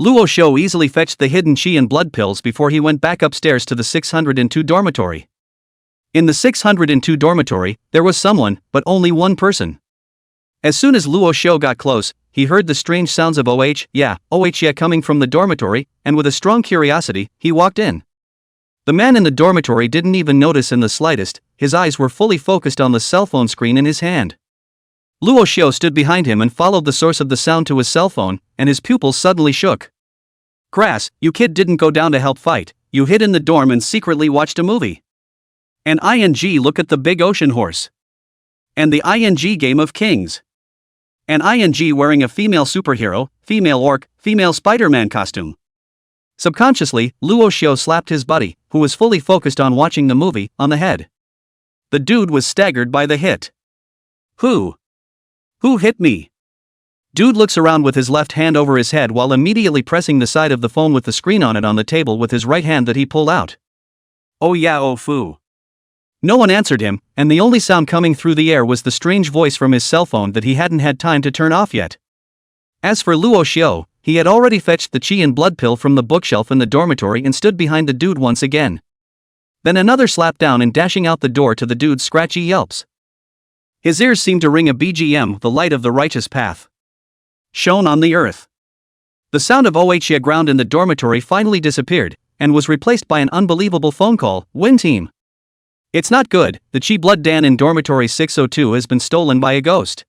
Luo Xiu easily fetched the hidden chi and blood pills before he went back upstairs to the 602 dormitory. In the 602 dormitory, there was someone, but only one person. As soon as Luo Xiu got close, he heard the strange sounds of oh yeah coming from the dormitory, and with a strong curiosity, he walked in. The man in the dormitory didn't even notice in the slightest. His eyes were fully focused on the cell phone screen in his hand. Luo Xiu stood behind him and followed the source of the sound to his cell phone, and his pupils suddenly shook. "Grass, you kid didn't go down to help fight, you hid in the dorm and secretly watched a movie. And look at the big ocean horse. And the Game of Kings. And wearing a female superhero, female orc, female Spider-Man costume." Subconsciously, Luo Xiu slapped his buddy, who was fully focused on watching the movie, on the head. The dude was staggered by the hit. Who hit me?" Dude looks around with his left hand over his head while immediately pressing the side of the phone with the screen on it on the table with his right hand that he pulled out. "Oh yeah, oh fu." No one answered him, and the only sound coming through the air was the strange voice from his cell phone that he hadn't had time to turn off yet. As for Luo Xiu, he had already fetched the chi and blood pill from the bookshelf in the dormitory and stood behind the dude once again. Then another slap down and dashing out the door to the dude's scratchy yelps. His ears seemed to ring a BGM, the light of the righteous path. Shone on the earth. The sound of OHA ground in the dormitory finally disappeared, and was replaced by an unbelievable phone call. "Win team. It's not good, the Chi Blood Dan in dormitory 602 has been stolen by a ghost.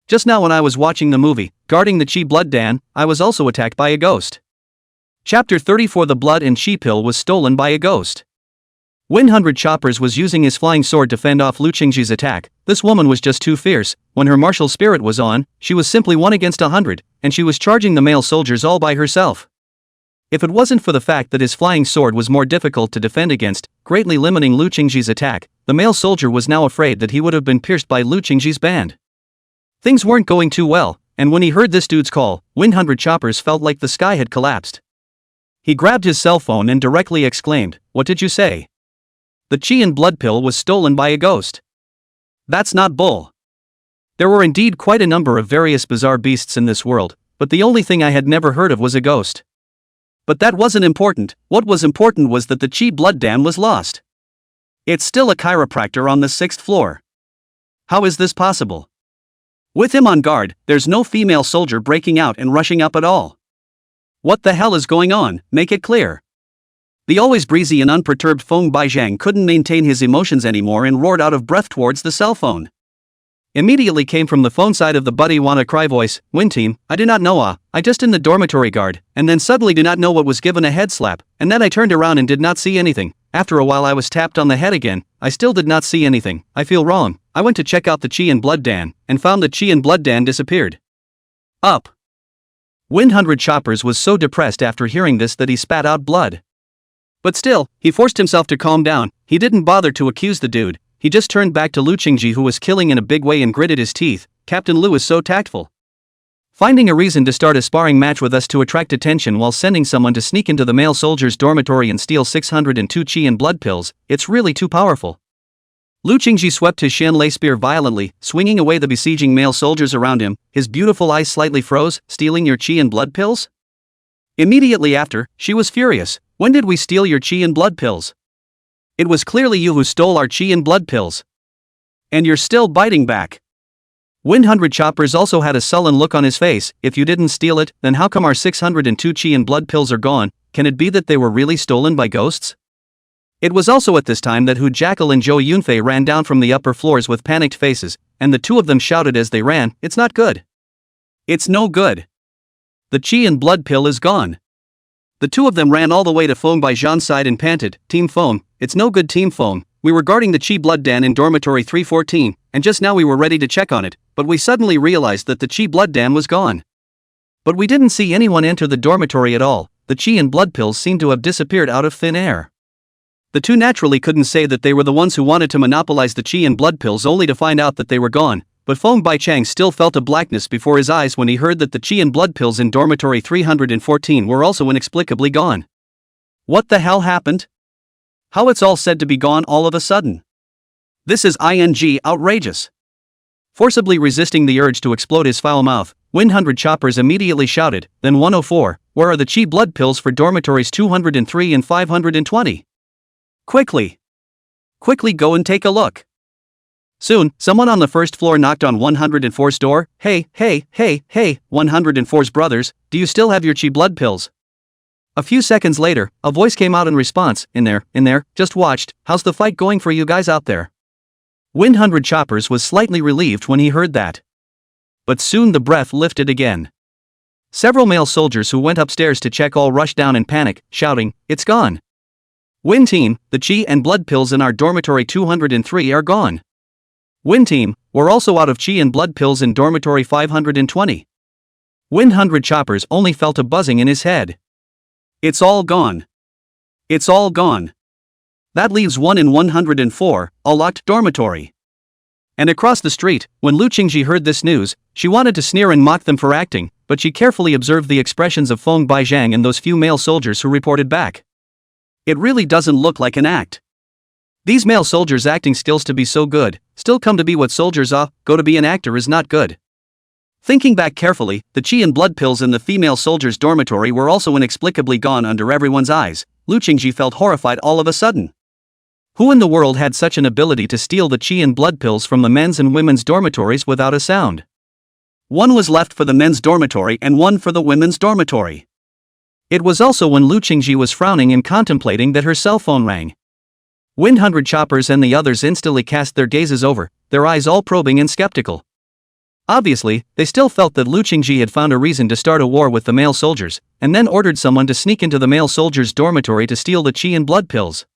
Just now when I was watching the movie, guarding the Chi Blood Dan, I was also attacked by a ghost. Chapter 34 The blood and Chi pill was stolen by a ghost. When 100 Choppers was using his flying sword to fend off Lu Qingci's attack, this woman was just too fierce. When her martial spirit was on, she was simply 1 against 100, and she was charging the male soldiers all by herself. If it wasn't for the fact that his flying sword was more difficult to defend against, greatly limiting Lu Qingci's attack, the male soldier was now afraid that he would have been pierced by Lu Qingci's band. Things weren't going too well, and when he heard this dude's call, 100 Choppers felt like the sky had collapsed. He grabbed his cell phone and directly exclaimed, "What did you say? The Chi and blood pill was stolen by a ghost. That's not bull." There were indeed quite a number of various bizarre beasts in this world, but the only thing I had never heard of was a ghost. But that wasn't important. What was important was that the Chi blood dam was lost. It's still a chiropractor on the 6th floor. How is this possible? With him on guard, there's no female soldier breaking out and rushing up at all. What the hell is going on? Make it clear. The always breezy and unperturbed Feng Baijiang couldn't maintain his emotions anymore and roared out of breath towards the cell phone. Immediately came from the phone side of the buddy wanna cry voice, "Win team, I do not know I just in the dormitory guard, and then suddenly do not know what was given a head slap, and then I turned around and did not see anything. After a while I was tapped on the head again, I still did not see anything. I feel wrong. I went to check out the Chi and Blood Dan, and found the Chi and Blood Dan disappeared." Up. 100 Choppers was so depressed after hearing this that he spat out blood. But still, he forced himself to calm down. He didn't bother to accuse the dude. He just turned back to Lu Qingci, who was killing in a big way, and gritted his teeth. "Captain Lu is so tactful. Finding a reason to start a sparring match with us to attract attention while sending someone to sneak into the male soldier's dormitory and steal 602 Chi and blood pills, it's really too powerful." Lu Qingci swept his Shanlei spear violently, swinging away the besieging male soldiers around him. His beautiful eyes slightly froze. "Stealing your Chi and blood pills?" Immediately after, she was furious. "When did we steal your Chi and blood pills? It was clearly you who stole our chi and blood pills. And you're still biting back. 100 Choppers also had a sullen look on his face. If you didn't steal it, then how come our 602 chi and blood pills are gone? Can it be that they were really stolen by ghosts? It was also at this time that Hu Jackal and Zhou Yunfei ran down from the upper floors with panicked faces, and the two of them shouted as they ran, "It's not good. It's no good. The chi and blood pill is gone." The two of them ran all the way to Feng Baijian's side and panted, "Team Feng, it's no good, Team Feng. We were guarding the Chi Blood Dan in dormitory 314, and just now we were ready to check on it, but we suddenly realized that the Chi Blood Dan was gone. But we didn't see anyone enter the dormitory at all. The Chi and blood pills seemed to have disappeared out of thin air." The two naturally couldn't say that they were the ones who wanted to monopolize the Chi and blood pills only to find out that they were gone, but Feng Baichang still felt a blackness before his eyes when he heard that the Chi and blood pills in dormitory 314 were also inexplicably gone. What the hell happened? How it's all said to be gone all of a sudden? This is outrageous. Forcibly resisting the urge to explode his foul mouth, 100 Choppers immediately shouted, "Then 104, where are the Chi blood pills for dormitories 203 and 520? Quickly! Quickly go and take a look." Soon, someone on the first floor knocked on 104's door. Hey, 104's brothers, do you still have your Chi blood pills?" A few seconds later, a voice came out in response, in there, just watched, how's the fight going for you guys out there?" 100 Choppers was slightly relieved when he heard that. But soon the breath lifted again. Several male soldiers who went upstairs to check all rushed down in panic, shouting, "It's gone! Win team, the Chi and blood pills in our dormitory 203 are gone. Win team, we're also out of Chi and blood pills in dormitory 520. 100 Choppers only felt a buzzing in his head. It's all gone. It's all gone. That leaves 1 in 104, a locked dormitory. And across the street, when Lu Qingci heard this news, she wanted to sneer and mock them for acting, but she carefully observed the expressions of Feng Baijiang and those few male soldiers who reported back. It really doesn't look like an act. These male soldiers' acting skills to be so good, still come to be what soldiers go to be an actor is not good. Thinking back carefully, the Chi and blood pills in the female soldiers' dormitory were also inexplicably gone under everyone's eyes. Lu Qingci felt horrified all of a sudden. Who in the world had such an ability to steal the Chi and blood pills from the men's and women's dormitories without a sound? One was left for the men's dormitory and one for the women's dormitory. It was also when Lu Qingci was frowning and contemplating that her cell phone rang. 100 Choppers and the others instantly cast their gazes over, their eyes all probing and skeptical. Obviously, they still felt that Lu Qingci had found a reason to start a war with the male soldiers, and then ordered someone to sneak into the male soldiers' dormitory to steal the Chi and blood pills.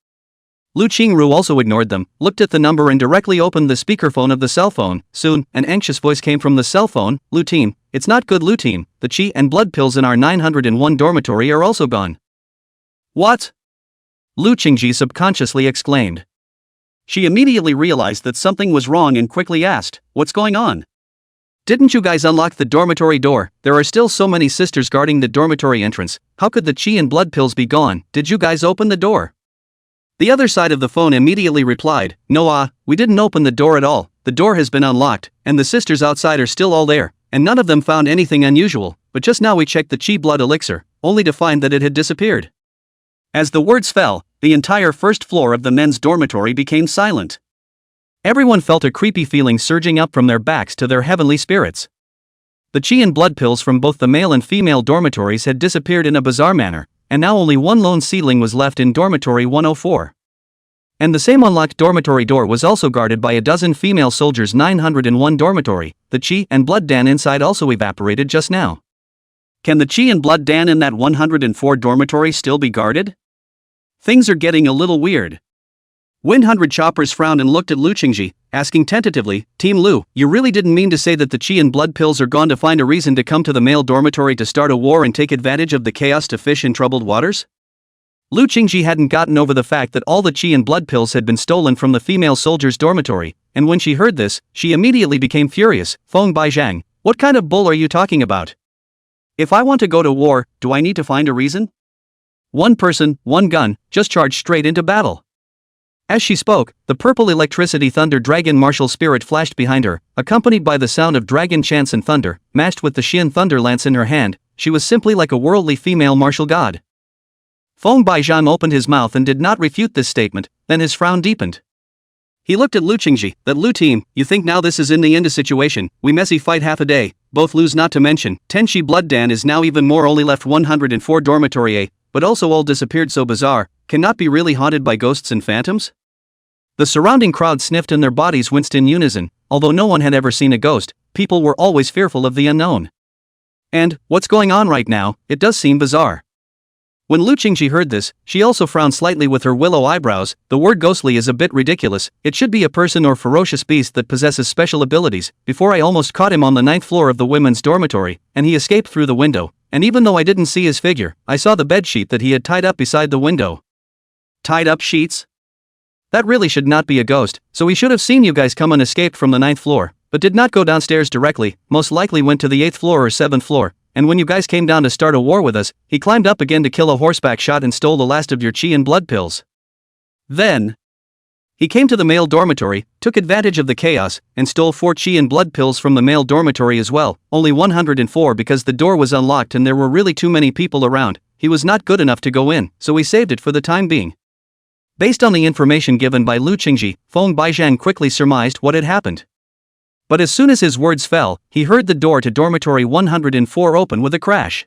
Lu Qingru also ignored them, looked at the number and directly opened the speakerphone of the cell phone. Soon, an anxious voice came from the cell phone. "Lu team, it's not good, Lu team, the Chi and blood pills in our 901 dormitory are also gone." "What?" Lu Qingji subconsciously exclaimed. She immediately realized that something was wrong and quickly asked, "What's going on? Didn't you guys unlock the dormitory door? There are still so many sisters guarding the dormitory entrance. How could the Chi and blood pills be gone? Did you guys open the door?" The other side of the phone immediately replied, "No, we didn't open the door at all. The door has been unlocked, and the sisters outside are still all there, and none of them found anything unusual, but just now we checked the Chi blood elixir, only to find that it had disappeared." As the words fell, the entire first floor of the men's dormitory became silent. Everyone felt a creepy feeling surging up from their backs to their heavenly spirits. The Chi and blood pills from both the male and female dormitories had disappeared in a bizarre manner, and now only one lone seedling was left in dormitory 104. And the same unlocked dormitory door was also guarded by a dozen female soldiers' 901 dormitory. The Chi and blood Dan inside also evaporated just now. Can the Chi and blood Dan in that 104 dormitory still be guarded? Things are getting a little weird. 100 Choppers frowned and looked at Lu Qingji, asking tentatively, "Team Lu, you really didn't mean to say that the Chi and blood pills are gone to find a reason to come to the male dormitory to start a war and take advantage of the chaos to fish in troubled waters?" Lu Qingji hadn't gotten over the fact that all the Chi and blood pills had been stolen from the female soldiers' dormitory, and when she heard this, she immediately became furious. "Feng Baijiang, what kind of bull are you talking about? If I want to go to war, do I need to find a reason? One person, one gun, just charge straight into battle." As she spoke, the purple electricity thunder dragon martial spirit flashed behind her, accompanied by the sound of dragon chants and thunder, matched with the Xian thunder lance in her hand. She was simply like a worldly female martial god. Feng Baijian opened his mouth and did not refute this statement, then his frown deepened. He looked at Lu Qingci. That Lu team, you think now this is in the end a situation, we messy fight half a day, both lose not to mention, Tenchi Blood Dan is now even more only left 104 dormitory A, but also all disappeared so bizarre, cannot be really haunted by ghosts and phantoms? The surrounding crowd sniffed and their bodies winced in unison, although no one had ever seen a ghost, people were always fearful of the unknown. And, what's going on right now, it does seem bizarre. When Lu Qingci heard this, she also frowned slightly with her willow eyebrows. The word ghostly is a bit ridiculous, it should be a person or ferocious beast that possesses special abilities. Before I almost caught him on the 9th floor of the women's dormitory, and he escaped through the window, and even though I didn't see his figure, I saw the bedsheet that he had tied up beside the window. Tied up sheets? That really should not be a ghost, so he should have seen you guys come and escaped from the 9th floor, but did not go downstairs directly, most likely went to the 8th floor or 7th floor. And when you guys came down to start a war with us, he climbed up again to kill a horseback shot and stole the last of your chi and blood pills. Then, he came to the male dormitory, took advantage of the chaos, and stole 4 chi and blood pills from the male dormitory as well, only 104 because the door was unlocked and there were really too many people around. He was not good enough to go in, so we saved it for the time being. Based on the information given by Lu Qingci, Feng Baijian quickly surmised what had happened. But as soon as his words fell, he heard the door to dormitory 104 open with a crash.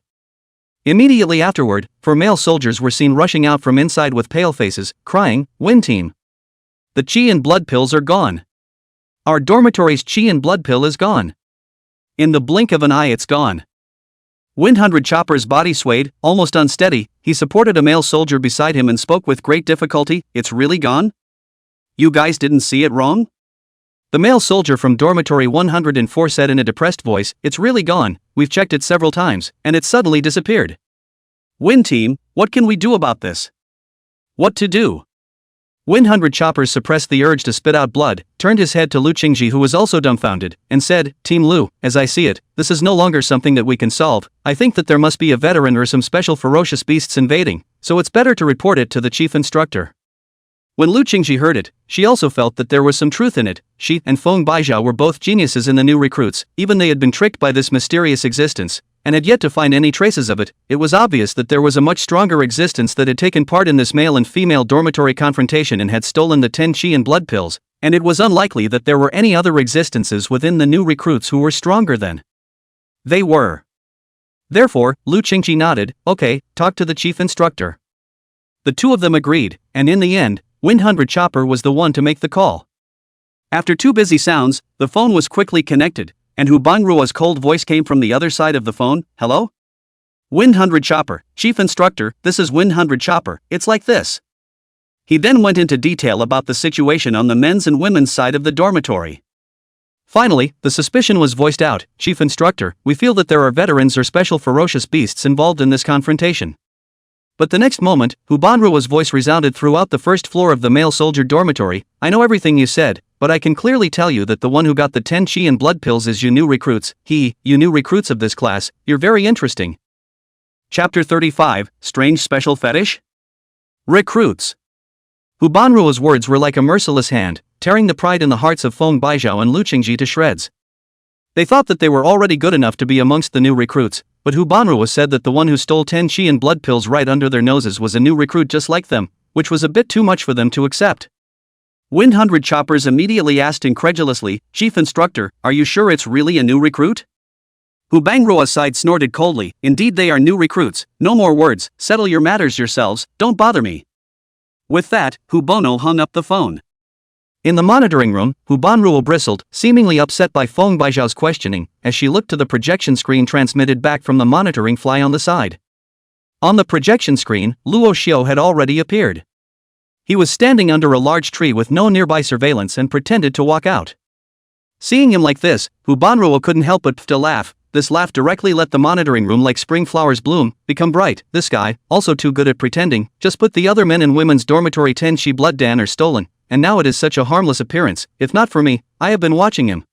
Immediately afterward, 4 male soldiers were seen rushing out from inside with pale faces, crying, "Win team! The chi and blood pills are gone! Our dormitory's chi and blood pill is gone! In the blink of an eye it's gone!" 100 Chopper's body swayed, almost unsteady, he supported a male soldier beside him and spoke with great difficulty, "It's really gone? You guys didn't see it wrong?" The male soldier from dormitory 104 said in a depressed voice, "It's really gone, we've checked it several times, and it suddenly disappeared. Win team, what can we do about this? What to do?" 100 Choppers suppressed the urge to spit out blood, turned his head to Lu Qingci who was also dumbfounded, and said, "Team Lu, as I see it, this is no longer something that we can solve. I think that there must be a veteran or some special ferocious beasts invading, so it's better to report it to the chief instructor." When Lu Qingci heard it, she also felt that there was some truth in it. She and Feng Baijiao were both geniuses in the new recruits, even they had been tricked by this mysterious existence, and had yet to find any traces of it. It was obvious that there was a much stronger existence that had taken part in this male and female dormitory confrontation and had stolen the 10 chi and blood pills, and it was unlikely that there were any other existences within the new recruits who were stronger than they were. Therefore, Lu Qingci nodded, "Okay, talk to the chief instructor." The two of them agreed, and in the end, 100 Chopper was the one to make the call. After 2 busy sounds, the phone was quickly connected, and Hu Bangruo's cold voice came from the other side of the phone, "Hello? 100 Chopper, Chief Instructor, this is 100 Chopper, it's like this." He then went into detail about the situation on the men's and women's side of the dormitory. Finally, the suspicion was voiced out, "Chief Instructor, we feel that there are veterans or special ferocious beasts involved in this confrontation." But the next moment, Hu Bangruo's voice resounded throughout the first floor of the male soldier dormitory, "I know everything you said, but I can clearly tell you that the one who got the 10 chi and blood pills is you new recruits. You new recruits of this class, you're very interesting." Chapter 35, Strange Special Fetish? Recruits. Hu Bangruo's words were like a merciless hand, tearing the pride in the hearts of Feng Baijiao and Lu Qingci to shreds. They thought that they were already good enough to be amongst the new recruits, but Hu Bangruo said that the one who stole 10 chi and blood pills right under their noses was a new recruit just like them, which was a bit too much for them to accept. 100 Choppers immediately asked incredulously, "Chief Instructor, are you sure it's really a new recruit?" Hu Bangruo's side snorted coldly, "Indeed they are new recruits, no more words, settle your matters yourselves, don't bother me." With that, Hu Bono hung up the phone. In the monitoring room, Hu Bangruo bristled, seemingly upset by Feng Baijiao's questioning, as she looked to the projection screen transmitted back from the monitoring fly on the side. On the projection screen, Luo Xiu had already appeared. He was standing under a large tree with no nearby surveillance and pretended to walk out. Seeing him like this, Hu Bangruo couldn't help but to laugh. This laugh directly let the monitoring room like spring flowers bloom, become bright. This guy, also too good at pretending, just put the other men in women's dormitory 10 chi blood dan or stolen, and now it is such a harmless appearance. If not for me, I have been watching him.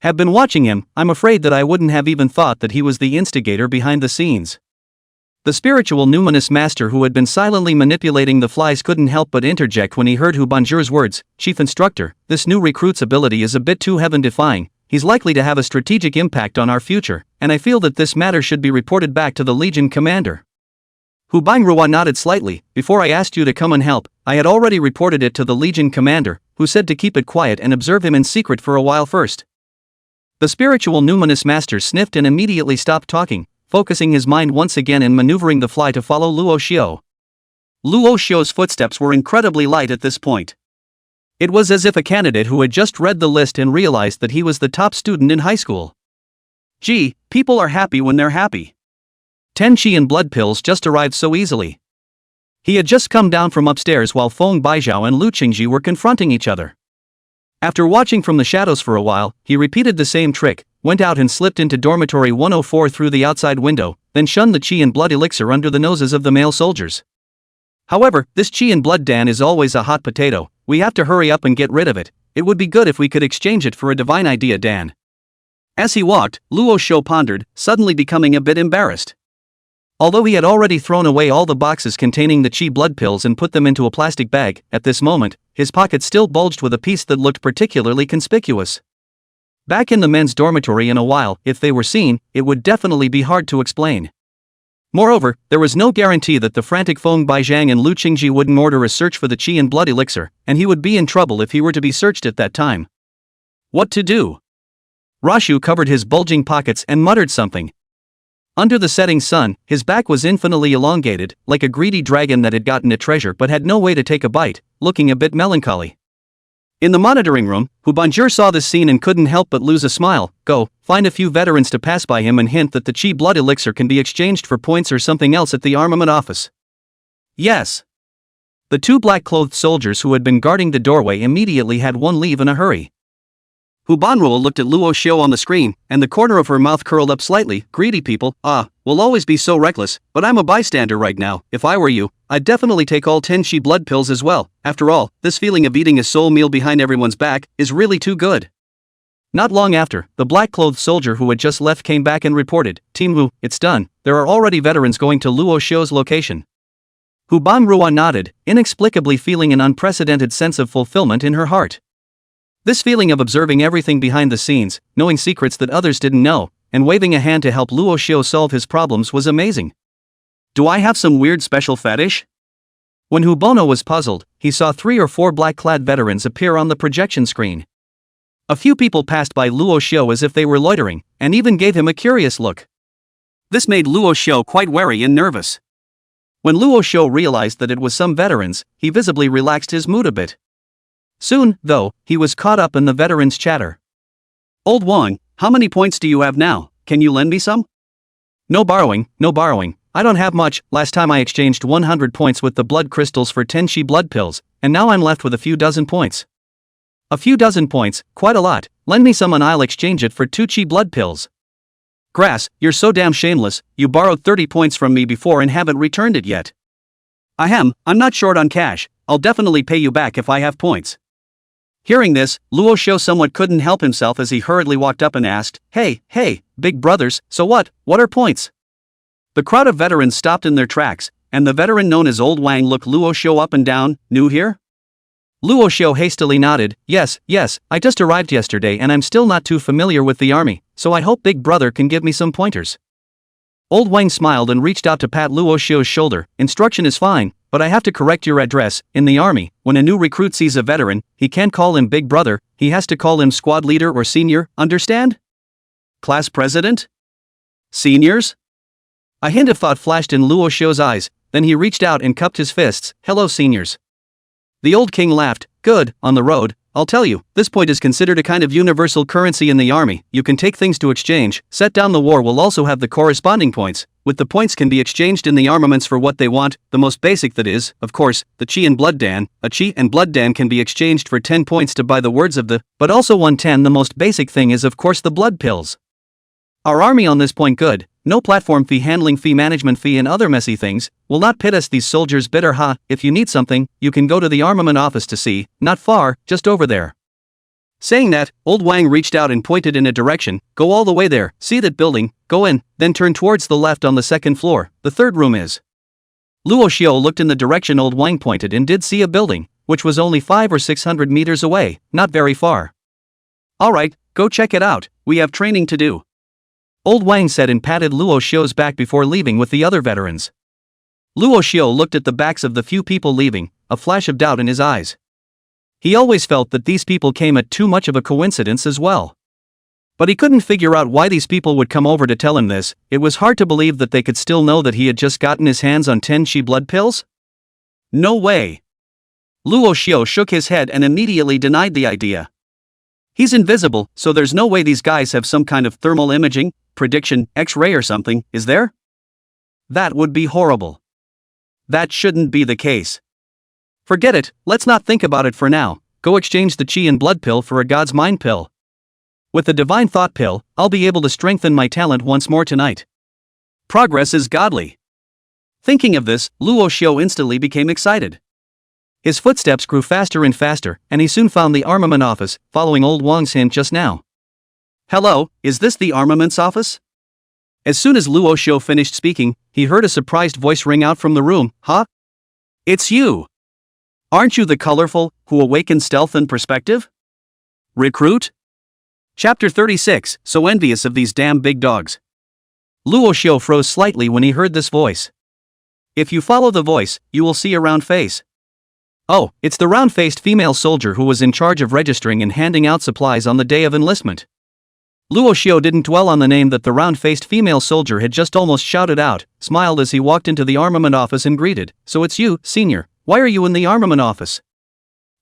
I'm afraid that I wouldn't have even thought that he was the instigator behind the scenes. The spiritual numinous master who had been silently manipulating the flies couldn't help but interject when he heard Hu Bangruo's words, "Chief Instructor, this new recruit's ability is a bit too heaven-defying. He's likely to have a strategic impact on our future, and I feel that this matter should be reported back to the Legion commander." Hu Bangrua nodded slightly. Before I asked you to come and help, I had already reported it to the Legion commander, who said to keep it quiet and observe him in secret for a while first. The spiritual numinous master sniffed and immediately stopped talking, focusing his mind once again and maneuvering the fly to follow Luo Xiu. Luo Xiu's footsteps were incredibly light at this point. It was as if a candidate who had just read the list and realized that he was the top student in high school. Gee, people are happy when they're happy. 10 qi and blood pills just arrived so easily. He had just come down from upstairs while Feng Baizhao and Lu Qingci were confronting each other. After watching from the shadows for a while, he repeated the same trick, went out and slipped into dormitory 104 through the outside window, then shunned the qi and blood elixir under the noses of the male soldiers. However, this qi and blood Dan is always a hot potato. We have to hurry up and get rid of it. It would be good if we could exchange it for a divine idea, Dan. As he walked, Luo Xiu pondered, suddenly becoming a bit embarrassed. Although he had already thrown away all the boxes containing the qi blood pills and put them into a plastic bag, at this moment, his pocket still bulged with a piece that looked particularly conspicuous. Back in the men's dormitory in a while, if they were seen, it would definitely be hard to explain. Moreover, there was no guarantee that the frantic Feng Baizhang and Lu Qingci wouldn't order a search for the qi and blood elixir, and he would be in trouble if he were to be searched at that time. What to do? Rashu covered his bulging pockets and muttered something. Under the setting sun, his back was infinitely elongated, like a greedy dragon that had gotten a treasure but had no way to take a bite, looking a bit melancholy. In the monitoring room, Hu Banjur saw this scene and couldn't help but lose a smile. Go, find a few veterans to pass by him and hint that the qi blood elixir can be exchanged for points or something else at the armament office. Yes. The two black-clothed soldiers who had been guarding the doorway immediately had one leave in a hurry. Hu Banruo looked at Luo Xiu on the screen, and the corner of her mouth curled up slightly. Greedy people, will always be so reckless, but I'm a bystander right now. If I were you, I'd definitely take all 10 qi blood pills as well. After all, this feeling of eating a soul meal behind everyone's back is really too good. Not long after, the black-clothed soldier who had just left came back and reported, Team Hu, it's done, there are already veterans going to Luo Xiu's location. Hu Banruo nodded, inexplicably feeling an unprecedented sense of fulfillment in her heart. This feeling of observing everything behind the scenes, knowing secrets that others didn't know, and waving a hand to help Luo Xiu solve his problems was amazing. Do I have some weird special fetish? When Hu Bono was puzzled, he saw 3 or 4 black-clad veterans appear on the projection screen. A few people passed by Luo Xiu as if they were loitering, and even gave him a curious look. This made Luo Xiu quite wary and nervous. When Luo Xiu realized that it was some veterans, he visibly relaxed his mood a bit. Soon, though, he was caught up in the veterans' chatter. Old Wang, how many points do you have now? Can you lend me some? No borrowing, no borrowing. I don't have much. Last time I exchanged 100 points with the blood crystals for 10 qi blood pills, and now I'm left with a few dozen points. A few dozen points, quite a lot. Lend me some and I'll exchange it for 2 qi blood pills. Grass, you're so damn shameless. You borrowed 30 points from me before and haven't returned it yet. I'm not short on cash. I'll definitely pay you back if I have points. Hearing this, Luo Xiu somewhat couldn't help himself as he hurriedly walked up and asked, Hey, big brothers, so what are points? The crowd of veterans stopped in their tracks, and the veteran known as Old Wang looked Luo Xiu up and down. New here? Luo Xiu hastily nodded, yes, I just arrived yesterday and I'm still not too familiar with the army, so I hope big brother can give me some pointers. Old Wang smiled and reached out to pat Luo Xiu's shoulder. Instruction is fine, but I have to correct your address. In the army, when a new recruit sees a veteran, he can't call him big brother, he has to call him squad leader or senior, understand? Class president? Seniors? A hint of thought flashed in Luo Xiu's eyes, then he reached out and cupped his fists. Hello seniors. The old king laughed. Good, on the road, I'll tell you, this point is considered a kind of universal currency in the army. You can take things to exchange. Set down the war will also have the corresponding points. With the points can be exchanged in the armaments for what they want, the most basic that is, of course, the qi and blood dan. A qi and blood dan can be exchanged for 10 points to buy the words of the, but also 110. The most basic thing is of course the blood pills. Our army on this point good, no platform fee, handling fee, management fee and other messy things, will not pit us. These soldiers bitter if you need something, you can go to the armament office to see, not far, just over there. Saying that, Old Wang reached out and pointed in a direction. Go all the way there, see that building, go in, then turn towards the left on the 2nd floor, the 3rd room is. Luo Xiu looked in the direction Old Wang pointed and did see a building, which was only 500 or 600 meters away, not very far. Alright, go check it out, we have training to do. Old Wang said and patted Luo Xiu's back before leaving with the other veterans. Luo Xiu looked at the backs of the few people leaving, a flash of doubt in his eyes. He always felt that these people came at too much of a coincidence as well. But he couldn't figure out why these people would come over to tell him this. It was hard to believe that they could still know that he had just gotten his hands on 10 Qi blood pills. No way. Luo Xiu shook his head and immediately denied the idea. He's invisible, so there's no way these guys have some kind of thermal imaging, prediction, X-ray or something, is there? That would be horrible. That shouldn't be the case. Forget it, let's not think about it for now. Go exchange the Qi and blood pill for a God's mind pill. With the divine thought pill, I'll be able to strengthen my talent once more tonight. Progress is godly. Thinking of this, Luo Xiu instantly became excited. His footsteps grew faster and faster, and he soon found the armament office, following old Wang's hint just now. Hello, is this the armaments office? As soon as Luo Xiu finished speaking, he heard a surprised voice ring out from the room. Huh? It's you! Aren't you the colorful, who awaken stealth and perspective? Recruit? Chapter 36, so envious of these damn big dogs. Luo Xiu froze slightly when he heard this voice. If you follow the voice, you will see a round face. Oh, it's the round-faced female soldier who was in charge of registering and handing out supplies on the day of enlistment. Luo Xiu didn't dwell on the name that the round-faced female soldier had just almost shouted out, smiled as he walked into the armament office and greeted. So it's you, senior, why are you in the armament office?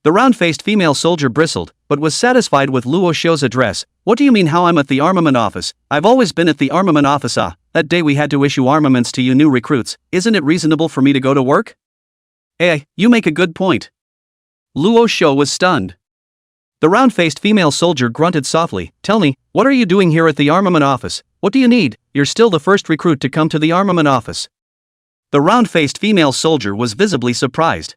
The round-faced female soldier bristled, but was satisfied with Luo Xiu's address. What do you mean how I'm at the armament office? I've always been at the armament office. That day we had to issue armaments to you new recruits. Isn't it reasonable for me to go to work? You make a good point. Luo Xiu was stunned. The round-faced female soldier grunted softly. Tell me, what are you doing here at the armament office? What do you need? You're still the first recruit to come to the armament office. The round-faced female soldier was visibly surprised.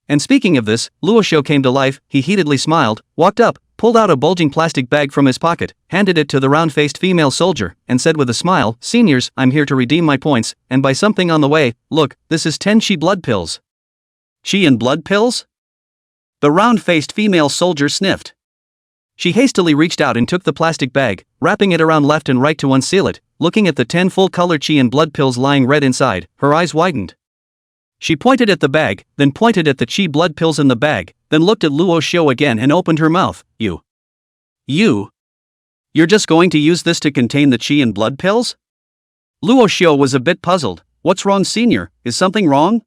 And speaking of this, Luo Xiu came to life. He heatedly smiled, walked up, pulled out a bulging plastic bag from his pocket, handed it to the round-faced female soldier, and said with a smile, Seniors, I'm here to redeem my points, and buy something on the way. Look, this is 10 Qi blood pills. Qi and blood pills? The round-faced female soldier sniffed. She hastily reached out and took the plastic bag, wrapping it around left and right to unseal it. Looking at the 10 full-color Qi and blood pills lying red inside, her eyes widened. She pointed at the bag, then pointed at the Qi blood pills in the bag, then looked at Luo Xiu again and opened her mouth. You're just going to use this to contain the Qi and blood pills? Luo Xiu was a bit puzzled. What's wrong, senior? Is something wrong?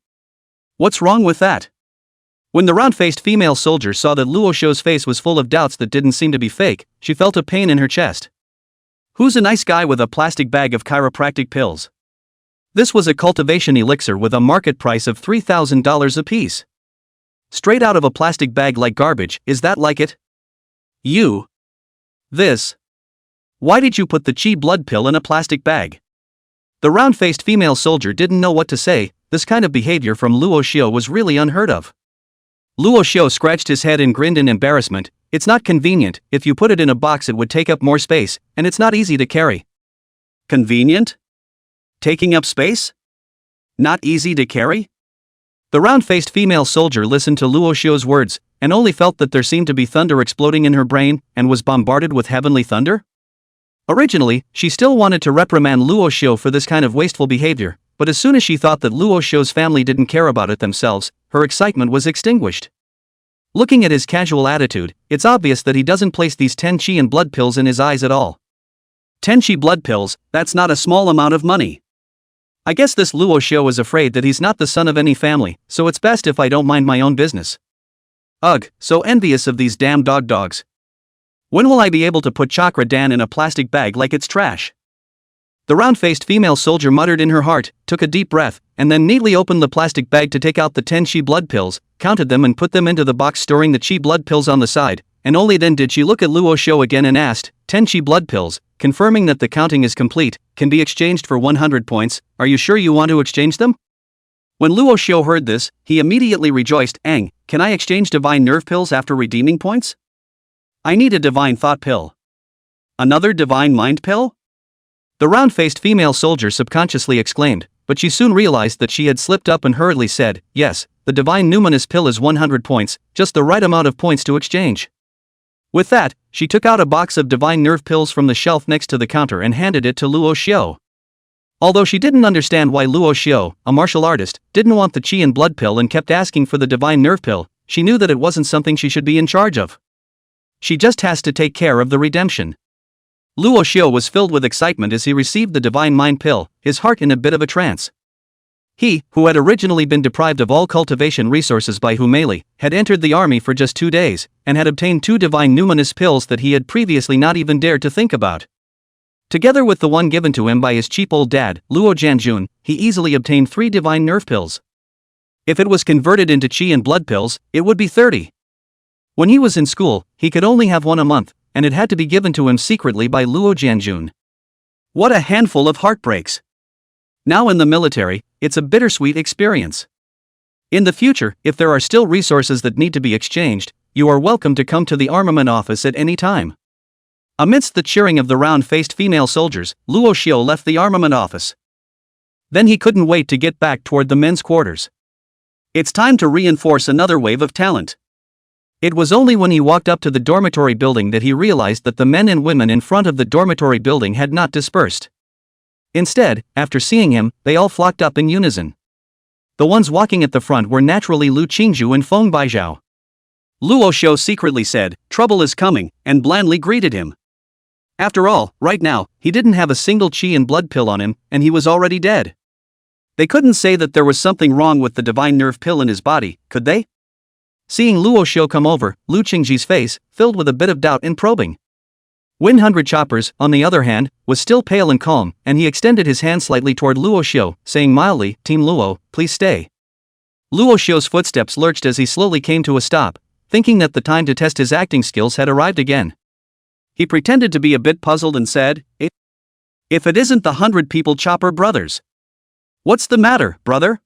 What's wrong with that? When the round-faced female soldier saw that Luo Xiu's face was full of doubts that didn't seem to be fake, she felt a pain in her chest. Who's a nice guy with a plastic bag of chiropractic pills? This was a cultivation elixir with a market price of $3,000 apiece. Straight out of a plastic bag like garbage, is that like it? Why did you put the Qi blood pill in a plastic bag? The round-faced female soldier didn't know what to say. This kind of behavior from Luo Xiu was really unheard of. Luo Xiu scratched his head and grinned in embarrassment. It's not convenient. If you put it in a box it would take up more space, and it's not easy to carry. Convenient? Taking up space? Not easy to carry? The round-faced female soldier listened to Luo Xiu's words, and only felt that there seemed to be thunder exploding in her brain, and was bombarded with heavenly thunder? Originally, she still wanted to reprimand Luo Xiu for this kind of wasteful behavior, but as soon as she thought that Luo Xiu's family didn't care about it themselves, her excitement was extinguished. Looking at his casual attitude, it's obvious that he doesn't place these 10 Qi and blood pills in his eyes at all. 10 Qi blood pills, that's not a small amount of money. I guess this Luo Xiu is afraid that he's not the son of any family, so it's best if I don't mind my own business. Ugh, so envious of these damn dogs. When will I be able to put Chakra Dan in a plastic bag like it's trash? The round-faced female soldier muttered in her heart, took a deep breath, and then neatly opened the plastic bag to take out the 10 Qi blood pills, counted them and put them into the box storing the Qi blood pills on the side, and only then did she look at Luo Xiu again and asked, 10 Qi blood pills, confirming that the counting is complete, can be exchanged for 100 points, are you sure you want to exchange them? When Luo Xiu heard this, he immediately rejoiced, can I exchange divine nerve pills after redeeming points? I need a divine thought pill. Another divine mind pill? The round-faced female soldier subconsciously exclaimed, but she soon realized that she had slipped up and hurriedly said, yes, the divine numinous pill is 100 points, just the right amount of points to exchange. With that, she took out a box of divine nerve pills from the shelf next to the counter and handed it to Luo Xiu. Although she didn't understand why Luo Xiu, a martial artist, didn't want the Qi and blood pill and kept asking for the divine nerve pill, she knew that it wasn't something she should be in charge of. She just has to take care of the redemption. Luo Xiu was filled with excitement as he received the divine mind pill, his heart in a bit of a trance. He, who had originally been deprived of all cultivation resources by Humeli, had entered the army for just 2 days, and had obtained 2 divine numinous pills that he had previously not even dared to think about. Together with the one given to him by his cheap old dad, Luo Jianjun, he easily obtained 3 divine nerve pills. If it was converted into Qi and blood pills, it would be 30. When he was in school, he could only have 1 a month, and it had to be given to him secretly by Luo Jianjun. What a handful of heartbreaks! Now in the military, it's a bittersweet experience. In the future, if there are still resources that need to be exchanged, you are welcome to come to the armament office at any time. Amidst the cheering of the round-faced female soldiers, Luo Xiu left the armament office. Then he couldn't wait to get back toward the men's quarters. It's time to reinforce another wave of talent. It was only when he walked up to the dormitory building that he realized that the men and women in front of the dormitory building had not dispersed. Instead, after seeing him, they all flocked up in unison. The ones walking at the front were naturally Lu Qingci and Feng Baizhao. Luo Xiu secretly said, "Trouble is coming," and blandly greeted him. After all, right now, he didn't have a single Qi and blood pill on him, and he was already dead. They couldn't say that there was something wrong with the divine nerve pill in his body, could they? Seeing Luo Xiu come over, Lu Qingci's face filled with a bit of doubt and probing. 100 Choppers, on the other hand, was still pale and calm, and he extended his hand slightly toward Luo Xiu, saying mildly, "Team Luo, please stay." Luo Xiu's footsteps lurched as he slowly came to a stop, thinking that the time to test his acting skills had arrived again. He pretended to be a bit puzzled and said, If it isn't the 100 People Chopper brothers. What's the matter, brother?"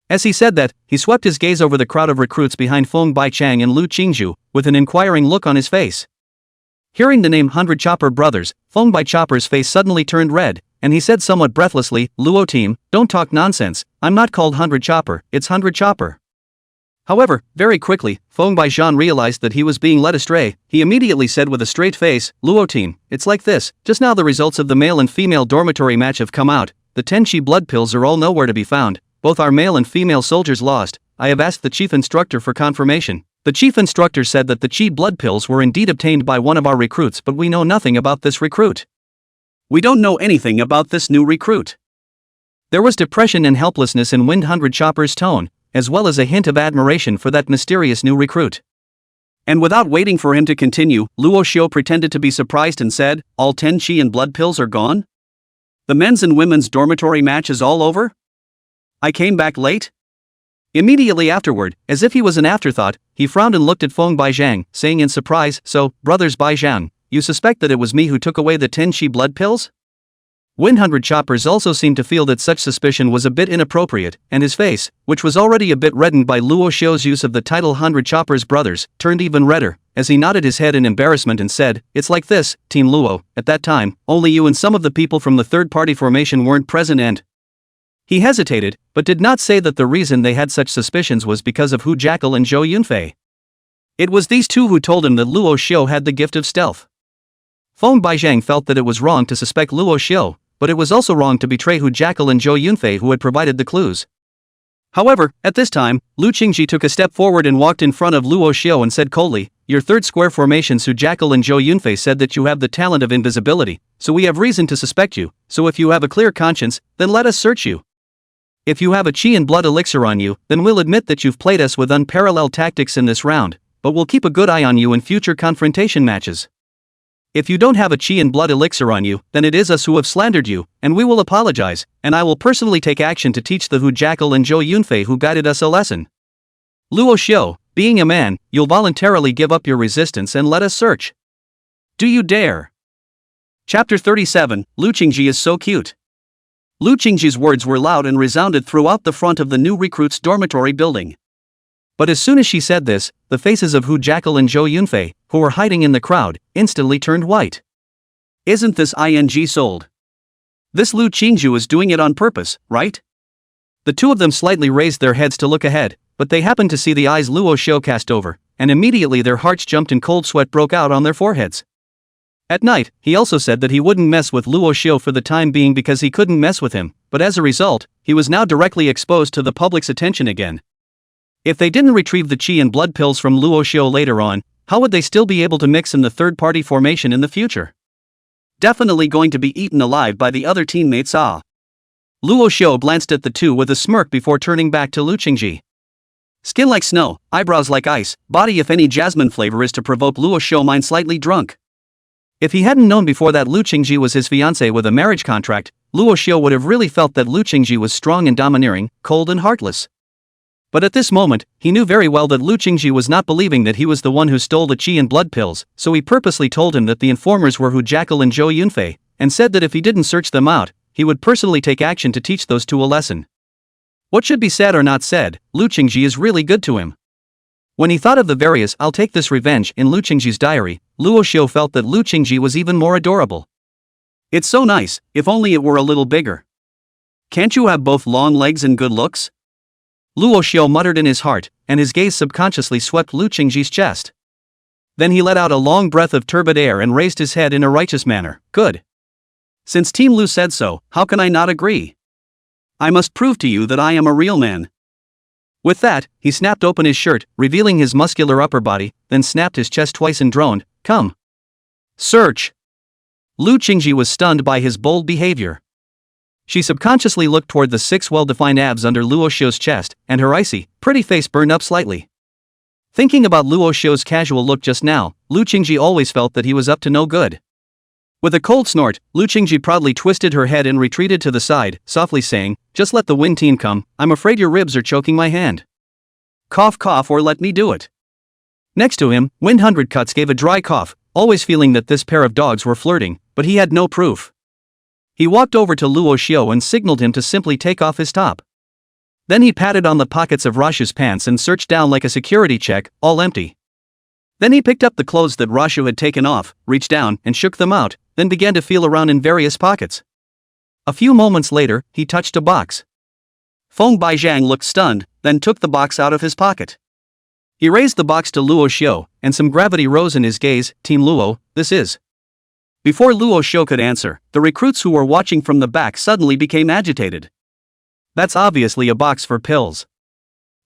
As he said that, he swept his gaze over the crowd of recruits behind Feng Baichang and Lu Qingci, with an inquiring look on his face. Hearing the name 100 Chopper brothers, Feng Baichopper's face suddenly turned red, and he said somewhat breathlessly, "Luo team, don't talk nonsense, I'm not called 100 Chopper, it's 100 Chopper." However, very quickly, Feng Baijian realized that he was being led astray. He immediately said with a straight face, "Luo team, it's like this, just now the results of the male and female dormitory match have come out, the 10 Qi blood pills are all nowhere to be found, both our male and female soldiers lost. I have asked the chief instructor for confirmation. The chief instructor said that the Qi blood pills were indeed obtained by one of our recruits, but we know nothing about this recruit. We don't know anything about this new recruit." There was depression and helplessness in 100 Chopper's tone, as well as a hint of admiration for that mysterious new recruit. And without waiting for him to continue, Luo Xiu pretended to be surprised and said, "All 10 Qi and blood pills are gone? The men's and women's dormitory match is all over? I came back late?" Immediately afterward, as if he was an afterthought, he frowned and looked at Feng Baijiang, saying in surprise, "So, brothers Baijiang, you suspect that it was me who took away the 10 Qi blood pills?" 100 Choppers also seemed to feel that such suspicion was a bit inappropriate, and his face, which was already a bit reddened by Luo Xiu's use of the title 100 Choppers brothers, turned even redder, as he nodded his head in embarrassment and said, "It's like this, Team Luo, at that time, only you and some of the people from the third-party formation weren't present and..." He hesitated, but did not say that the reason they had such suspicions was because of Hu Jackal and Zhou Yunfei. It was these two who told him that Luo Xiu had the gift of stealth. Feng Baijiang felt that it was wrong to suspect Luo Xiu, but it was also wrong to betray Hu Jackal and Zhou Yunfei who had provided the clues. However, at this time, Lu Qingci took a step forward and walked in front of Luo Xiu and said coldly, "Your third square formation's Hu Jackal and Zhou Yunfei said that you have the talent of invisibility, so we have reason to suspect you, so if you have a clear conscience, then let us search you. If you have a Qi and blood elixir on you, then we'll admit that you've played us with unparalleled tactics in this round, but we'll keep a good eye on you in future confrontation matches. If you don't have a Qi and blood elixir on you, then it is us who have slandered you, and we will apologize, and I will personally take action to teach the Hu Jackal and Zhou Yunfei who guided us a lesson. Luo Xiu, being a man, you'll voluntarily give up your resistance and let us search. Do you dare?" Chapter 37, Lu Qingci is so cute. Lu Qingci's words were loud and resounded throughout the front of the new recruits' dormitory building. But as soon as she said this, the faces of Hu Jackal and Zhou Yunfei, who were hiding in the crowd, instantly turned white. Isn't this ing sold? This Lu Qingci is doing it on purpose, right? The two of them slightly raised their heads to look ahead, but they happened to see the eyes Luo Xiu cast over, and immediately their hearts jumped and cold sweat broke out on their foreheads. At night, he also said that he wouldn't mess with Luo Xiu for the time being because he couldn't mess with him, but as a result, he was now directly exposed to the public's attention again. If they didn't retrieve the qi and blood pills from Luo Xiu later on, how would they still be able to mix in the third-party formation in the future? Definitely going to be eaten alive by the other teammates. Luo Xiu glanced at the two with a smirk before turning back to Lu Qingci. Skin like snow, eyebrows like ice, body if any jasmine flavor is to provoke Luo Xiu mind slightly drunk. If he hadn't known before that Lu Qingci was his fiancée with a marriage contract, Luo Xiu would have really felt that Lu Qingci was strong and domineering, cold and heartless. But at this moment, he knew very well that Lu Qingci was not believing that he was the one who stole the qi and blood pills, so he purposely told him that the informers were Hu Jackal and Zhou Yunfei, and said that if he didn't search them out, he would personally take action to teach those two a lesson. What should be said or not said, Lu Qingci is really good to him. When he thought of the various "I'll take this revenge" in Lu Qingci's diary, Luo Xiu felt that Lu Qingci was even more adorable. It's so nice, if only it were a little bigger. Can't you have both long legs and good looks? Luo Xiu muttered in his heart, and his gaze subconsciously swept Lu Qingci's chest. Then he let out a long breath of turbid air and raised his head in a righteous manner. Good. Since Team Lu said so, how can I not agree? I must prove to you that I am a real man. With that, he snapped open his shirt, revealing his muscular upper body, then snapped his chest twice and droned, "Come. Search." Lu Qingci was stunned by his bold behavior. She subconsciously looked toward the 6 well-defined abs under Luo Xiu's chest, and her icy, pretty face burned up slightly. Thinking about Luo Xiu's casual look just now, Lu Qingci always felt that he was up to no good. With a cold snort, Lu Qingci proudly twisted her head and retreated to the side, softly saying, "Just let the wind team come, I'm afraid your ribs are choking my hand. Cough cough or let me do it." Next to him, Wind Hundred Cuts gave a dry cough, always feeling that this pair of dogs were flirting, but he had no proof. He walked over to Luo Xiu and signaled him to simply take off his top. Then he patted on the pockets of Rashu's pants and searched down like a security check, all empty. Then he picked up the clothes that Rashu had taken off, reached down and shook them out, then began to feel around in various pockets. A few moments later, he touched a box. Feng Baijiang looked stunned, then took the box out of his pocket. He raised the box to Luo Xiu, and some gravity rose in his gaze. "Team Luo, this is..." Before Luo Xiu could answer, the recruits who were watching from the back suddenly became agitated. "That's obviously a box for pills."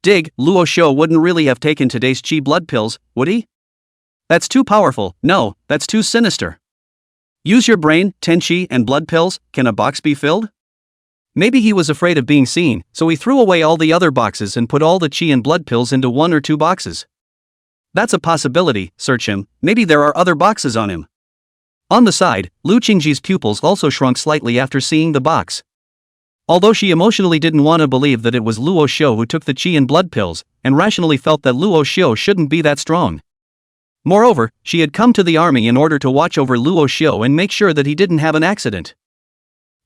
Dig, Luo Xiu wouldn't really have taken today's qi blood pills, would he? That's too powerful. No, that's too sinister. Use your brain, 10 qi and blood pills, can a box be filled? Maybe he was afraid of being seen, so he threw away all the other boxes and put all the qi and blood pills into 1 or 2 boxes. That's a possibility. Search him, maybe there are other boxes on him. On the side, Lu Qingci's pupils also shrunk slightly after seeing the box. Although she emotionally didn't want to believe that it was Luo Xiu who took the qi and blood pills, and rationally felt that Luo Xiu shouldn't be that strong. Moreover, she had come to the army in order to watch over Luo Xiu and make sure that he didn't have an accident.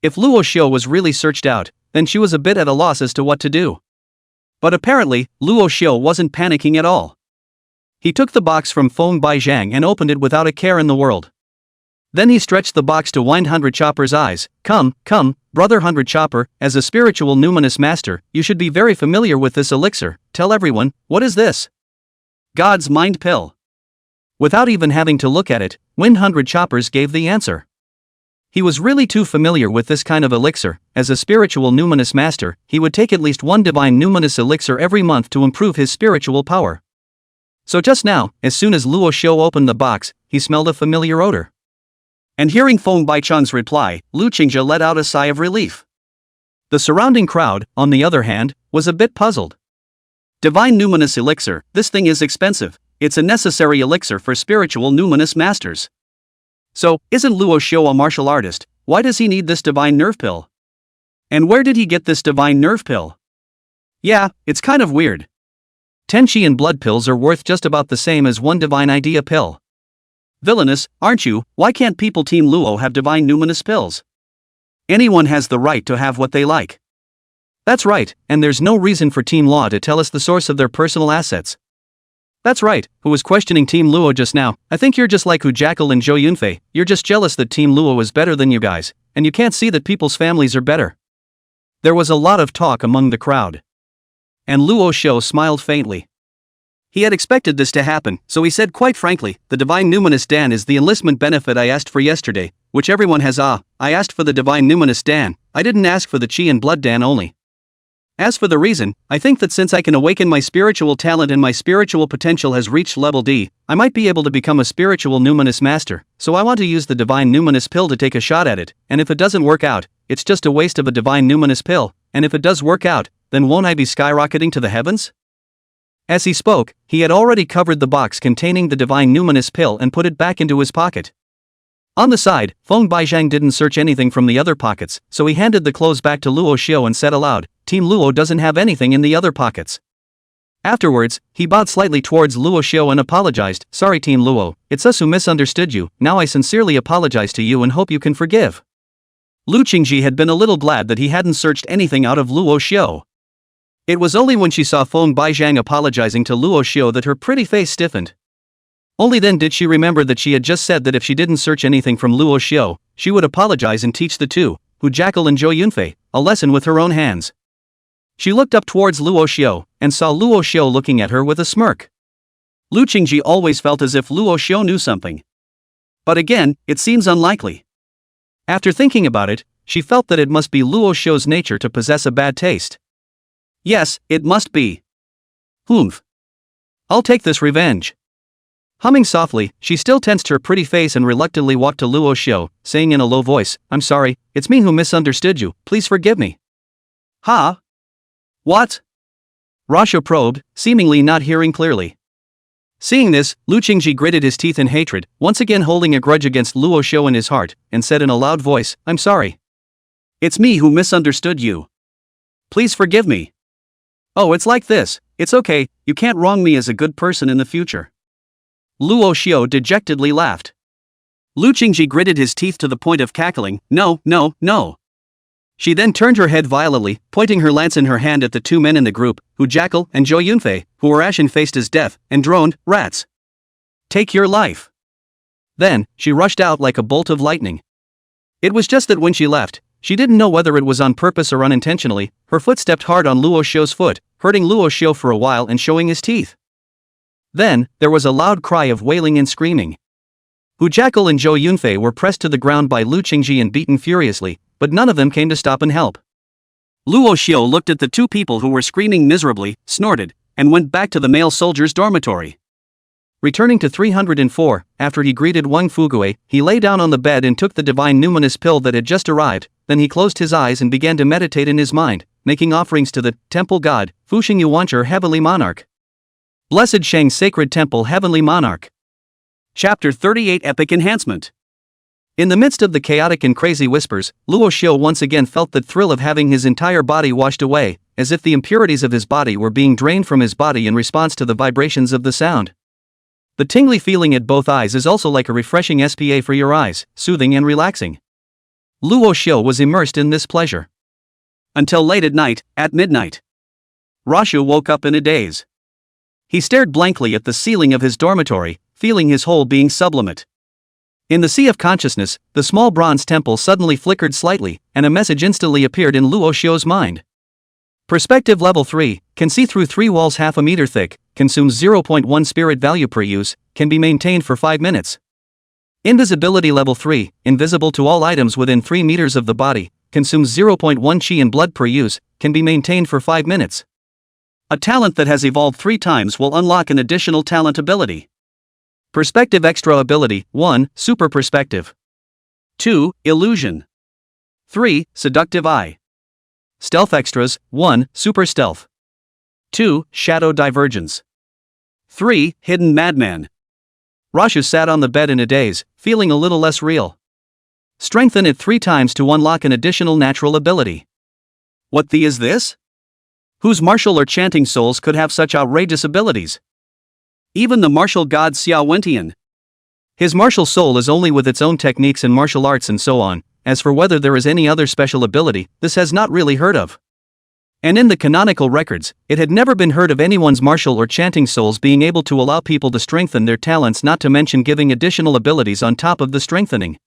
If Luo Xiu was really searched out, then she was a bit at a loss as to what to do. But apparently, Luo Xiu wasn't panicking at all. He took the box from Feng Baijiang and opened it without a care in the world. Then he stretched the box to Wind Hundred Chopper's eyes. Come, brother Hundred Chopper, as a spiritual numinous master, you should be very familiar with this elixir. Tell everyone, what is this?" "God's mind pill." Without even having to look at it, Wind Hundred Choppers gave the answer. He was really too familiar with this kind of elixir. As a spiritual numinous master, he would take at least 1 divine numinous elixir every month to improve his spiritual power. So just now, as soon as Luo Xiu opened the box, he smelled a familiar odor. And hearing Feng Baichang's reply, Lu Qingci let out a sigh of relief. The surrounding crowd, on the other hand, was a bit puzzled. Divine numinous elixir, this thing is expensive. It's a necessary elixir for spiritual numinous masters. So, isn't Luo Xiu a martial artist? Why does he need this divine nerve pill? And where did he get this divine nerve pill? Yeah, it's kind of weird. 10 qi and blood pills are worth just about the same as 1 divine idea pill. Villainous, aren't you? Why can't people Team Luo have divine numinous pills? Anyone has the right to have what they like. That's right, and there's no reason for Team Luo to tell us the source of their personal assets. That's right, who was questioning Team Luo just now? I think you're just like Hu Jackal and Zhou Yunfei, you're just jealous that Team Luo is better than you guys, and you can't see that people's families are better. There was a lot of talk among the crowd. And Luo Xiu smiled faintly. He had expected this to happen, so he said quite frankly, the divine numinous Dan is the enlistment benefit I asked for yesterday, which everyone has. I asked for the divine numinous Dan, I didn't ask for the chi and blood Dan only. As for the reason, I think that since I can awaken my spiritual talent and my spiritual potential has reached level D, I might be able to become a spiritual numinous master, so I want to use the divine numinous pill to take a shot at it, and if it doesn't work out, it's just a waste of a divine numinous pill, and if it does work out, then won't I be skyrocketing to the heavens? As he spoke, he had already covered the box containing the divine numinous pill and put it back into his pocket. On the side, Feng Baizhang didn't search anything from the other pockets, so he handed the clothes back to Luo Xiu and said aloud, Team Luo doesn't have anything in the other pockets. Afterwards, he bowed slightly towards Luo Xiu and apologized, Sorry Team Luo, it's us who misunderstood you, now I sincerely apologize to you and hope you can forgive. Lu Qingci had been a little glad that he hadn't searched anything out of Luo Xiu. It was only when she saw Feng Baizhang apologizing to Luo Xiu that her pretty face stiffened. Only then did she remember that she had just said that if she didn't search anything from Luo Xiu, she would apologize and teach the two, Hu Jackal and Zhou Yunfei, a lesson with her own hands. She looked up towards Luo Xiu, and saw Luo Xiu looking at her with a smirk. Lu Qingci always felt as if Luo Xiu knew something. But again, it seems unlikely. After thinking about it, she felt that it must be Luo Xiu's nature to possess a bad taste. Yes, it must be. Humph. I'll take this revenge. Humming softly, she still tensed her pretty face and reluctantly walked to Luo Xiu, saying in a low voice, I'm sorry, it's me who misunderstood you, please forgive me. Huh? What? Rasha probed, seemingly not hearing clearly. Seeing this, Lu Qingci gritted his teeth in hatred, once again holding a grudge against Luo Xiu in his heart, and said in a loud voice, I'm sorry. It's me who misunderstood you. Please forgive me. Oh, it's like this, it's okay, you can't wrong me as a good person in the future. Luo Xiu dejectedly laughed. Lu Qingci gritted his teeth to the point of cackling, no, no, no. She then turned her head violently, pointing her lance in her hand at the two men in the group, Hu Jackal and Zhou Yunfei, who were ashen-faced as death, and droned, rats. Take your life. Then, she rushed out like a bolt of lightning. It was just that when she left, she didn't know whether it was on purpose or unintentionally, her foot stepped hard on Luo Xiu's foot, hurting Luo Xiu for a while and showing his teeth. Then, there was a loud cry of wailing and screaming. Hu Jackal and Zhou Yunfei were pressed to the ground by Lu Qingci and beaten furiously, but none of them came to stop and help. Luo Xiu looked at the two people who were screaming miserably, snorted, and went back to the male soldiers' dormitory. Returning to 304, after he greeted Wang Fugue, he lay down on the bed and took the divine numinous pill that had just arrived, then he closed his eyes and began to meditate in his mind, making offerings to the temple god, Fuxing Yuancher Heavenly Monarch. Blessed Sheng Sacred Temple Heavenly Monarch. Chapter 38 Epic Enhancement. In the midst of the chaotic and crazy whispers, Luo Xiu once again felt the thrill of having his entire body washed away, as if the impurities of his body were being drained from his body in response to the vibrations of the sound. The tingly feeling at both eyes is also like a refreshing spa for your eyes, soothing and relaxing. Luo Xiu was immersed in this pleasure. Until late at night, at midnight. Rashu woke up in a daze. He stared blankly at the ceiling of his dormitory, feeling his whole being sublimate. In the sea of consciousness, the small bronze temple suddenly flickered slightly, and a message instantly appeared in Luo Xiu's mind. Perspective level 3, can see through 3 walls half a meter thick, consumes 0.1 spirit value per use, can be maintained for 5 minutes. Invisibility level 3, invisible to all items within 3 meters of the body, consumes 0.1 chi and blood per use, can be maintained for 5 minutes. A talent that has evolved 3 times will unlock an additional talent ability. Perspective extra ability, 1, super perspective. 2, illusion. 3, seductive eye. Stealth extras, 1, super stealth. 2, shadow divergence. 3, hidden madman. Rashu sat on the bed in a daze, feeling a little less real. Strengthen it 3 times to unlock an additional natural ability. What the is this? Whose martial or chanting souls could have such outrageous abilities? Even the martial god Xiao Wentian. His martial soul is only with its own techniques and martial arts and so on. As for whether there is any other special ability, this has not really heard of. And in the canonical records, it had never been heard of anyone's martial or chanting souls being able to allow people to strengthen their talents, not to mention giving additional abilities on top of the strengthening.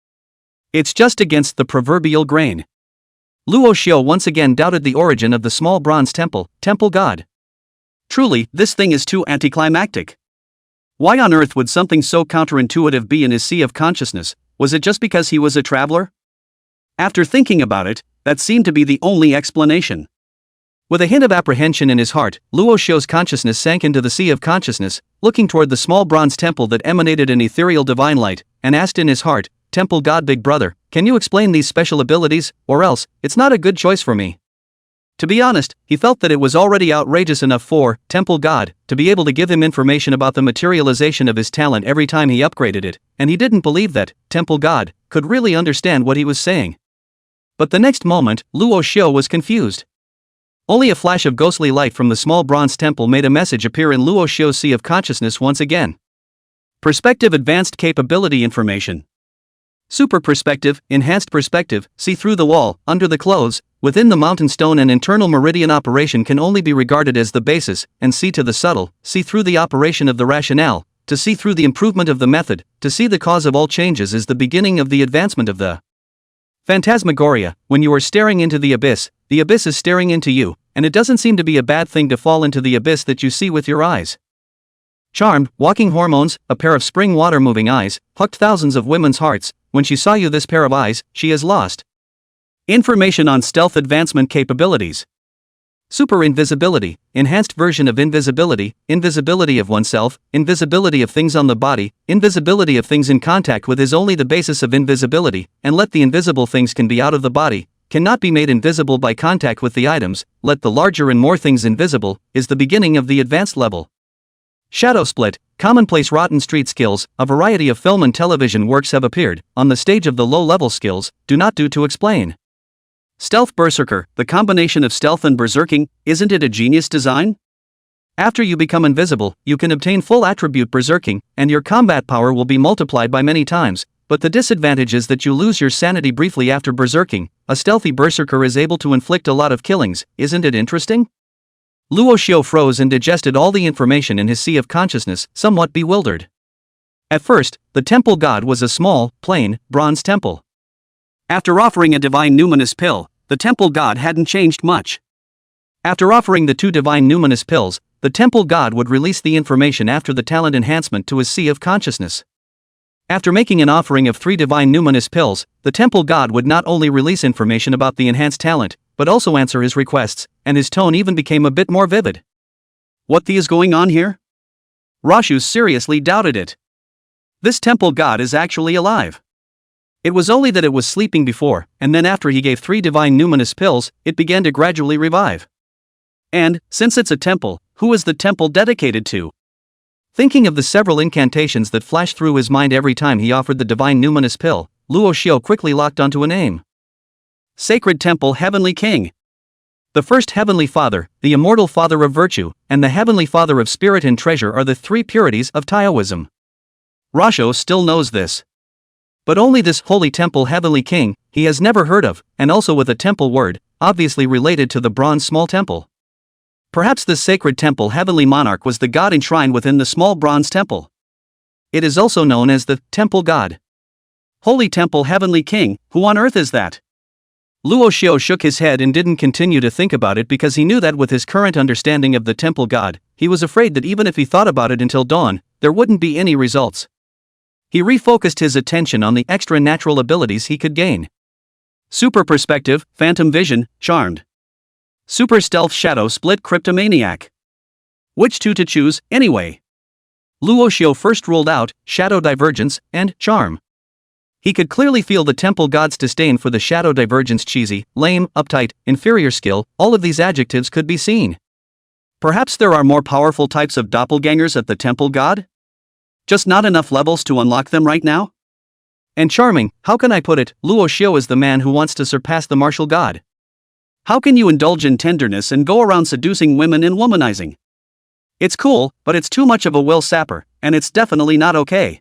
It's just against the proverbial grain. Luo Xiu once again doubted the origin of the small bronze temple god. Truly, this thing is too anticlimactic. Why on earth would something so counterintuitive be in his sea of consciousness? Was it just because he was a traveler? After thinking about it, that seemed to be the only explanation. With a hint of apprehension in his heart, Luo Xiu's consciousness sank into the sea of consciousness, looking toward the small bronze temple that emanated an ethereal divine light, and asked in his heart, "Temple God Big Brother, can you explain these special abilities, or else, it's not a good choice for me." To be honest, he felt that it was already outrageous enough for Temple God to be able to give him information about the materialization of his talent every time he upgraded it, and he didn't believe that Temple God could really understand what he was saying. But the next moment, Luo Xiu was confused. Only a flash of ghostly light from the small bronze temple made a message appear in Luo Xiu's sea of consciousness once again. Perspective Advanced Capability Information. Super perspective, enhanced perspective, see through the wall, under the clothes, within the mountain stone and internal meridian operation can only be regarded as the basis, and see to the subtle, see through the operation of the rationale, to see through the improvement of the method, to see the cause of all changes is the beginning of the advancement of the phantasmagoria. When you are staring into the abyss is staring into you, and it doesn't seem to be a bad thing to fall into the abyss that you see with your eyes. Charmed, walking hormones, a pair of spring water moving eyes, plucked thousands of women's hearts. When she saw you this pair of eyes, she is lost. Information on stealth advancement capabilities. Super invisibility, enhanced version of invisibility, invisibility of oneself, invisibility of things on the body, invisibility of things in contact with is only the basis of invisibility, and let the invisible things can be out of the body, cannot be made invisible by contact with the items, let the larger and more things invisible, is the beginning of the advanced level. Shadow split, commonplace rotten street skills, a variety of film and television works have appeared, on the stage of the low-level skills, do not do to explain. Stealth berserker, the combination of stealth and berserking, isn't it a genius design? After you become invisible, you can obtain full attribute berserking, and your combat power will be multiplied by many times, but the disadvantage is that you lose your sanity briefly after berserking. A stealthy berserker is able to inflict a lot of killings, isn't it interesting? Luo Xiu froze and digested all the information in his sea of consciousness, somewhat bewildered. At first, the temple god was a small, plain, bronze temple. After offering a divine numinous pill, the temple god hadn't changed much. After offering the 2 divine numinous pills, the temple god would release the information after the talent enhancement to his sea of consciousness. After making an offering of 3 divine numinous pills, the temple god would not only release information about the enhanced talent, but also answer his requests, and his tone even became a bit more vivid. What the is going on here? Rashu seriously doubted it. This temple god is actually alive. It was only that it was sleeping before, and then after he gave 3 divine numinous pills, it began to gradually revive. And, since it's a temple, who is the temple dedicated to? Thinking of the several incantations that flashed through his mind every time he offered the divine numinous pill, Luo Xiu quickly locked onto a name. Sacred Temple Heavenly King. The first Heavenly Father, the immortal Father of Virtue, and the Heavenly Father of Spirit and Treasure are the 3 purities of Taoism. Rashu still knows this. But only this Holy Temple Heavenly King, he has never heard of, and also with a temple word, obviously related to the bronze small temple. Perhaps this sacred temple Heavenly Monarch was the god enshrined within the small bronze temple. It is also known as the Temple God. Holy Temple Heavenly King, who on earth is that? Luo Xiu shook his head and didn't continue to think about it because he knew that with his current understanding of the temple god, he was afraid that even if he thought about it until dawn, there wouldn't be any results. He refocused his attention on the extra natural abilities he could gain. Super perspective, phantom vision, charmed. Super stealth shadow split cryptomaniac. Which 2 to choose, anyway? Luo Xiu first ruled out shadow divergence and charm. He could clearly feel the temple god's disdain for the shadow divergence. Cheesy, lame, uptight, inferior skill, all of these adjectives could be seen. Perhaps there are more powerful types of doppelgangers at the temple god? Just not enough levels to unlock them right now? And charming, how can I put it? Luo Xiu is the man who wants to surpass the martial god. How can you indulge in tenderness and go around seducing women and womanizing? It's cool, but it's too much of a will sapper, and it's definitely not okay.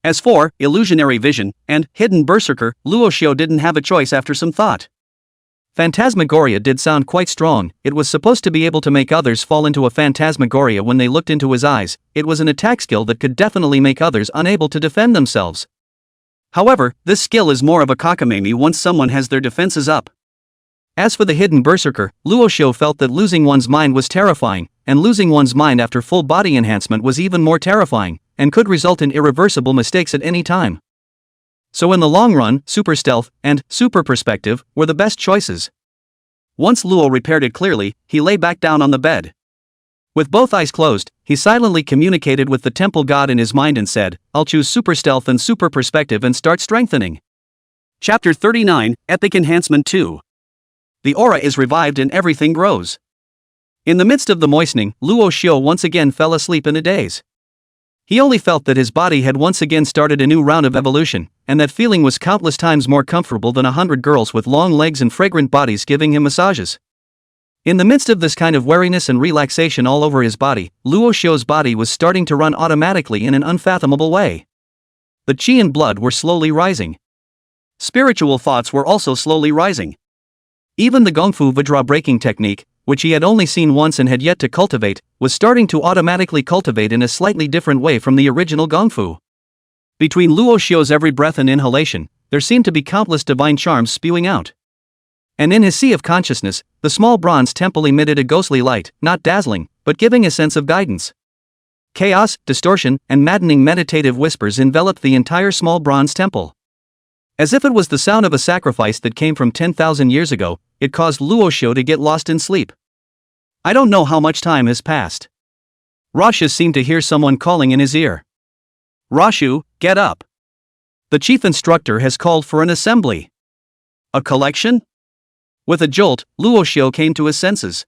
As for illusionary vision and hidden berserker, Luo Xiu didn't have a choice after some thought. Phantasmagoria did sound quite strong. It was supposed to be able to make others fall into a phantasmagoria when they looked into his eyes. It was an attack skill that could definitely make others unable to defend themselves. However, this skill is more of a cockamamie once someone has their defenses up. As for the hidden berserker, Luo Xiu felt that losing one's mind was terrifying, and losing one's mind after full body enhancement was even more terrifying, and could result in irreversible mistakes at any time. So in the long run, super stealth and super perspective were the best choices. Once Luo repaired it clearly, he lay back down on the bed. With both eyes closed, he silently communicated with the temple god in his mind and said, "I'll choose super stealth and super perspective and start strengthening." Chapter 39, Epic Enhancement 2. The aura is revived and everything grows. In the midst of the moistening, Luo Xiu once again fell asleep in a daze. He only felt that his body had once again started a new round of evolution, and that feeling was countless times more comfortable than 100 girls with long legs and fragrant bodies giving him massages. In the midst of this kind of wariness and relaxation all over his body, Luo Xiu's body was starting to run automatically in an unfathomable way. The qi and blood were slowly rising. Spiritual thoughts were also slowly rising. Even the Gongfu Vajra breaking technique, which he had only seen once and had yet to cultivate, was starting to automatically cultivate in a slightly different way from the original Gongfu. Between Luo Xiu's every breath and inhalation, there seemed to be countless divine charms spewing out. And in his sea of consciousness, the small bronze temple emitted a ghostly light, not dazzling, but giving a sense of guidance. Chaos, distortion, and maddening meditative whispers enveloped the entire small bronze temple. As if it was the sound of a sacrifice that came from 10,000 years ago, it caused Luo Xiu to get lost in sleep. I don't know how much time has passed. Rashu seemed to hear someone calling in his ear. "Rashu, get up. The chief instructor has called for an assembly." "A collection?" With a jolt, Luo Xiu came to his senses.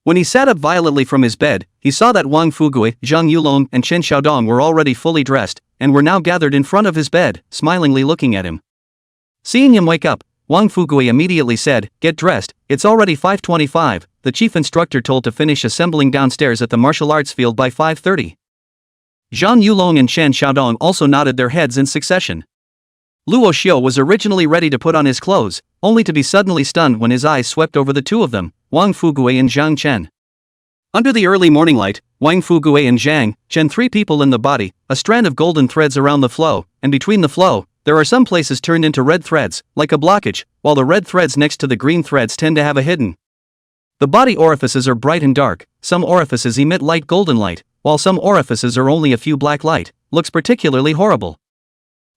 When he sat up violently from his bed, he saw that Wang Fugui, Zhang Yulong, and Chen Xiaodong were already fully dressed, and were now gathered in front of his bed, smilingly looking at him. Seeing him wake up, Wang Fugui immediately said, "Get dressed, it's already 5:25, the chief instructor told to finish assembling downstairs at the martial arts field by 5:30. Zhang Yulong and Chen Xiaodong also nodded their heads in succession. Luo Xiu was originally ready to put on his clothes, only to be suddenly stunned when his eyes swept over the two of them, Wang Fugui and Zhang Chen. Under the early morning light, Wang Fugui and Zhang Chen, three people in the body, a strand of golden threads around the flow, and between the flow, there are some places turned into red threads, like a blockage, while the red threads next to the green threads tend to have a hidden. The body orifices are bright and dark, some orifices emit light golden light, while some orifices are only a few black light, looks particularly horrible.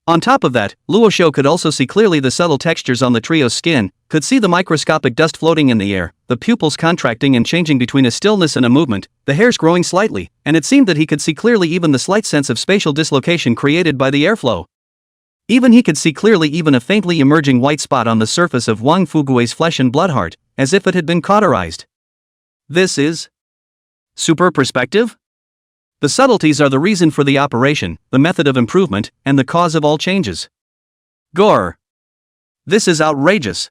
On top of that, Luo Xiu could also see clearly the subtle textures on the trio's skin, could see the microscopic dust floating in the air, the pupils contracting and changing between a stillness and a movement, the hairs growing slightly, and it seemed that he could see clearly even the slight sense of spatial dislocation created by the airflow. Even he could see clearly even a faintly emerging white spot on the surface of Wang Fugui's flesh and blood heart, as if it had been cauterized. This is super perspective? The subtleties are the reason for the operation, the method of improvement, and the cause of all changes. Gore! This is outrageous.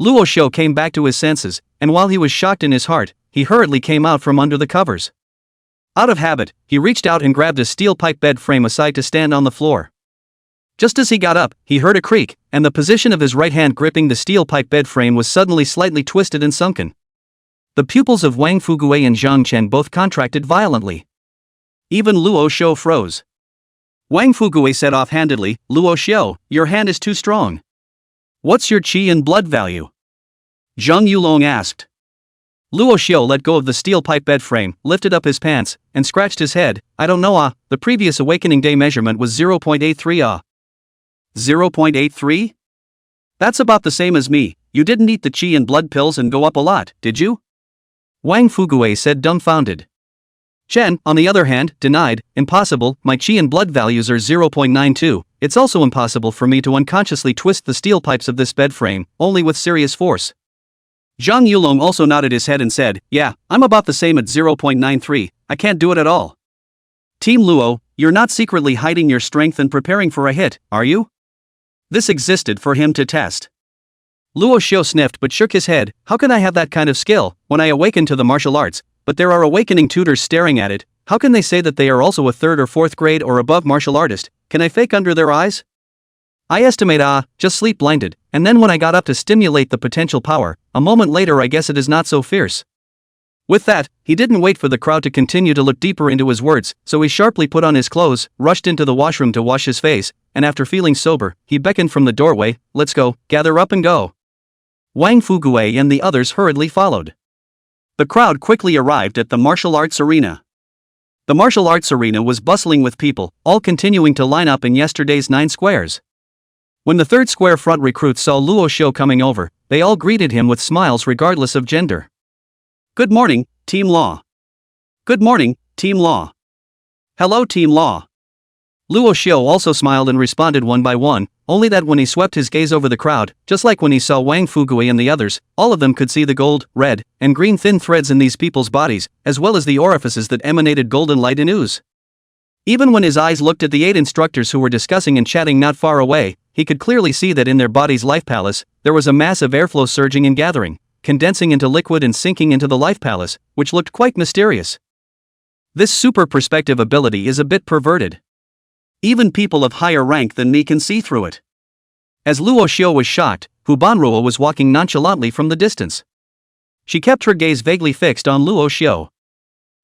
Luo Xiu came back to his senses, and while he was shocked in his heart, he hurriedly came out from under the covers. Out of habit, he reached out and grabbed a steel pipe bed frame aside to stand on the floor. Just as he got up, he heard a creak, and the position of his right hand gripping the steel pipe bed frame was suddenly slightly twisted and sunken. The pupils of Wang Fugui and Zhang Chen both contracted violently. Even Luo Xiu froze. Wang Fugui said offhandedly, "Luo Xiu, your hand is too strong. What's your qi and blood value?" Zhang Yulong asked. Luo Xiu let go of the steel pipe bed frame, lifted up his pants, and scratched his head. "I don't know the previous awakening day measurement was 0.83 0.83? That's about the same as me, you didn't eat the qi and blood pills and go up a lot, did you?" Wang Fugui said dumbfounded. Chen, on the other hand, denied, "Impossible, my qi and blood values are 0.92, it's also impossible for me to unconsciously twist the steel pipes of this bed frame, only with serious force." Zhang Yulong also nodded his head and said, "Yeah, I'm about the same at 0.93, I can't do it at all." Team Luo, you're not secretly hiding your strength and preparing for a hit, are you? This existed for him to test. Luo Xiu sniffed but shook his head. "How can I have that kind of skill, when I awaken to the martial arts, but there are awakening tutors staring at it? How can they say that they are also a 3rd or 4th grade or above martial artist? Can I fake under their eyes? I estimate just sleep blinded, and then when I got up to stimulate the potential power, a moment later I guess it is not so fierce." With that, he didn't wait for the crowd to continue to look deeper into his words, so he sharply put on his clothes, rushed into the washroom to wash his face, and after feeling sober, he beckoned from the doorway, "Let's go, gather up and go." Wang Fugui and the others hurriedly followed. The crowd quickly arrived at the martial arts arena. The martial arts arena was bustling with people, all continuing to line up in yesterday's 9 squares. When the third square front recruits saw Luo Xiu coming over, they all greeted him with smiles regardless of gender. "Good morning, Team Law." "Good morning, Team Law." "Hello, Team Law." Luo Xiu also smiled and responded one by one, only that when he swept his gaze over the crowd, just like when he saw Wang Fugui and the others, all of them could see the gold, red, and green thin threads in these people's bodies, as well as the orifices that emanated golden light and ooze. Even when his eyes looked at the 8 instructors who were discussing and chatting not far away, he could clearly see that in their body's life palace, there was a massive airflow surging and gathering, condensing into liquid and sinking into the life palace, which looked quite mysterious. This super perspective ability is a bit perverted. Even people of higher rank than me can see through it. As Luo Xiu was shocked, Hu Banruo was walking nonchalantly from the distance. She kept her gaze vaguely fixed on Luo Xiu.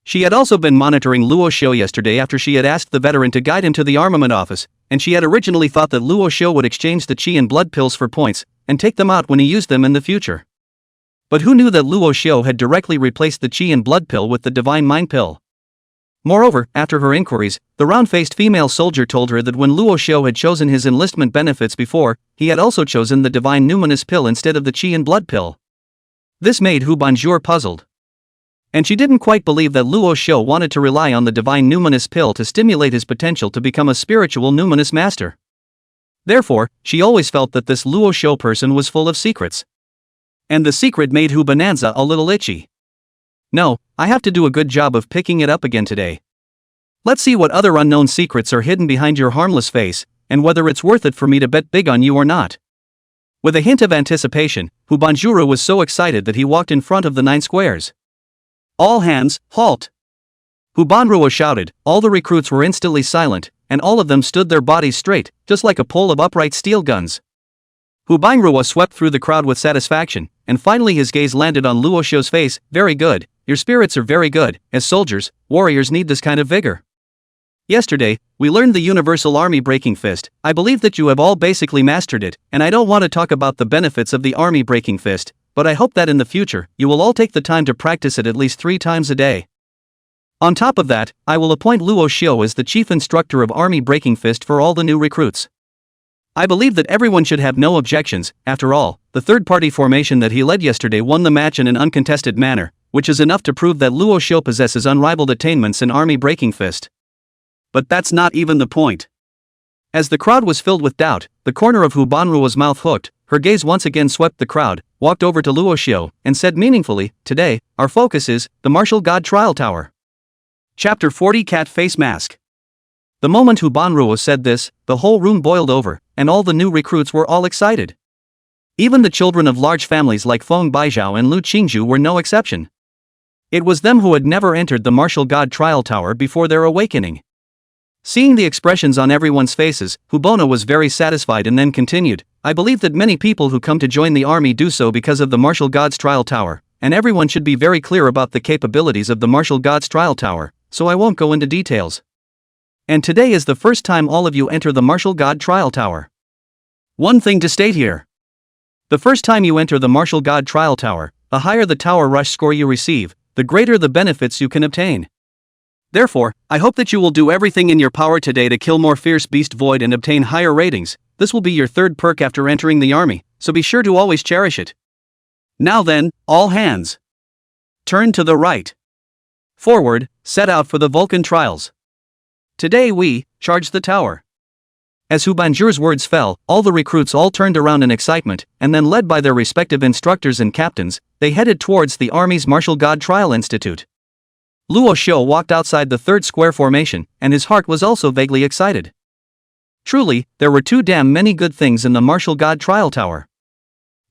She had also been monitoring Luo Xiu yesterday after she had asked the veteran to guide him to the armament office, and she had originally thought that Luo Xiu would exchange the qi and blood pills for points, and take them out when he used them in the future. But who knew that Luo Xiu had directly replaced the qi and blood pill with the divine mind pill? Moreover, after her inquiries, the round-faced female soldier told her that when Luo Xiu had chosen his enlistment benefits before, he had also chosen the divine numinous pill instead of the qi and blood pill. This made Hu Banjur puzzled. And she didn't quite believe that Luo Xiu wanted to rely on the divine numinous pill to stimulate his potential to become a spiritual numinous master. Therefore, she always felt that this Luo Xiu person was full of secrets. And the secret made Hu Bonanza a little itchy. No, I have to do a good job of picking it up again today. Let's see what other unknown secrets are hidden behind your harmless face, and whether it's worth it for me to bet big on you or not. With a hint of anticipation, Hu Banjuru was so excited that he walked in front of the 9 squares. "All hands, halt!" Hu Banruo shouted. All the recruits were instantly silent, and all of them stood their bodies straight, just like a pole of upright steel guns. Hu Banruo swept through the crowd with satisfaction, and finally his gaze landed on Luo Xiu's face. "Very good, your spirits are very good. As soldiers, warriors need this kind of vigor. Yesterday, we learned the Universal Army Breaking Fist. I believe that you have all basically mastered it, and I don't want to talk about the benefits of the Army Breaking Fist, but I hope that in the future, you will all take the time to practice it at least 3 times a day. On top of that, I will appoint Luo Xiu as the chief instructor of Army Breaking Fist for all the new recruits. I believe that everyone should have no objections. After all, the third-party formation that he led yesterday won the match in an uncontested manner, which is enough to prove that Luo Xiu possesses unrivaled attainments in Army Breaking Fist. But that's not even the point. As the crowd was filled with doubt, the corner of Hu Banruo's mouth hooked, her gaze once again swept the crowd, walked over to Luo Xiu, and said meaningfully, "Today, our focus is the Martial God Trial Tower." Chapter 40 Cat Face Mask. The moment Hu Banruo said this, the whole room boiled over, and all the new recruits were all excited. Even the children of large families like Feng Baijiao and Lu Qingci were no exception. It was them who had never entered the Martial God Trial Tower before their awakening. Seeing the expressions on everyone's faces, Hubona was very satisfied and then continued, "I believe that many people who come to join the army do so because of the Martial Gods Trial Tower, and everyone should be very clear about the capabilities of the Martial Gods Trial Tower, so I won't go into details. And today is the first time all of you enter the Martial God Trial Tower. One thing to state here. The first time you enter the Martial God Trial Tower, the higher the tower rush score you receive, the greater the benefits you can obtain. Therefore, I hope that you will do everything in your power today to kill more fierce beast void and obtain higher ratings. This will be your third perk after entering the army, so be sure to always cherish it. Now then, all hands. Turn to the right. Forward, set out for the Vulcan trials. Today we charge the tower." As Hu Banjur's words fell, all the recruits all turned around in excitement, and then led by their respective instructors and captains, they headed towards the Army's Martial God Trial Institute. Luo Xiu walked outside the third square formation, and his heart was also vaguely excited. Truly, there were too damn many good things in the Martial God Trial Tower.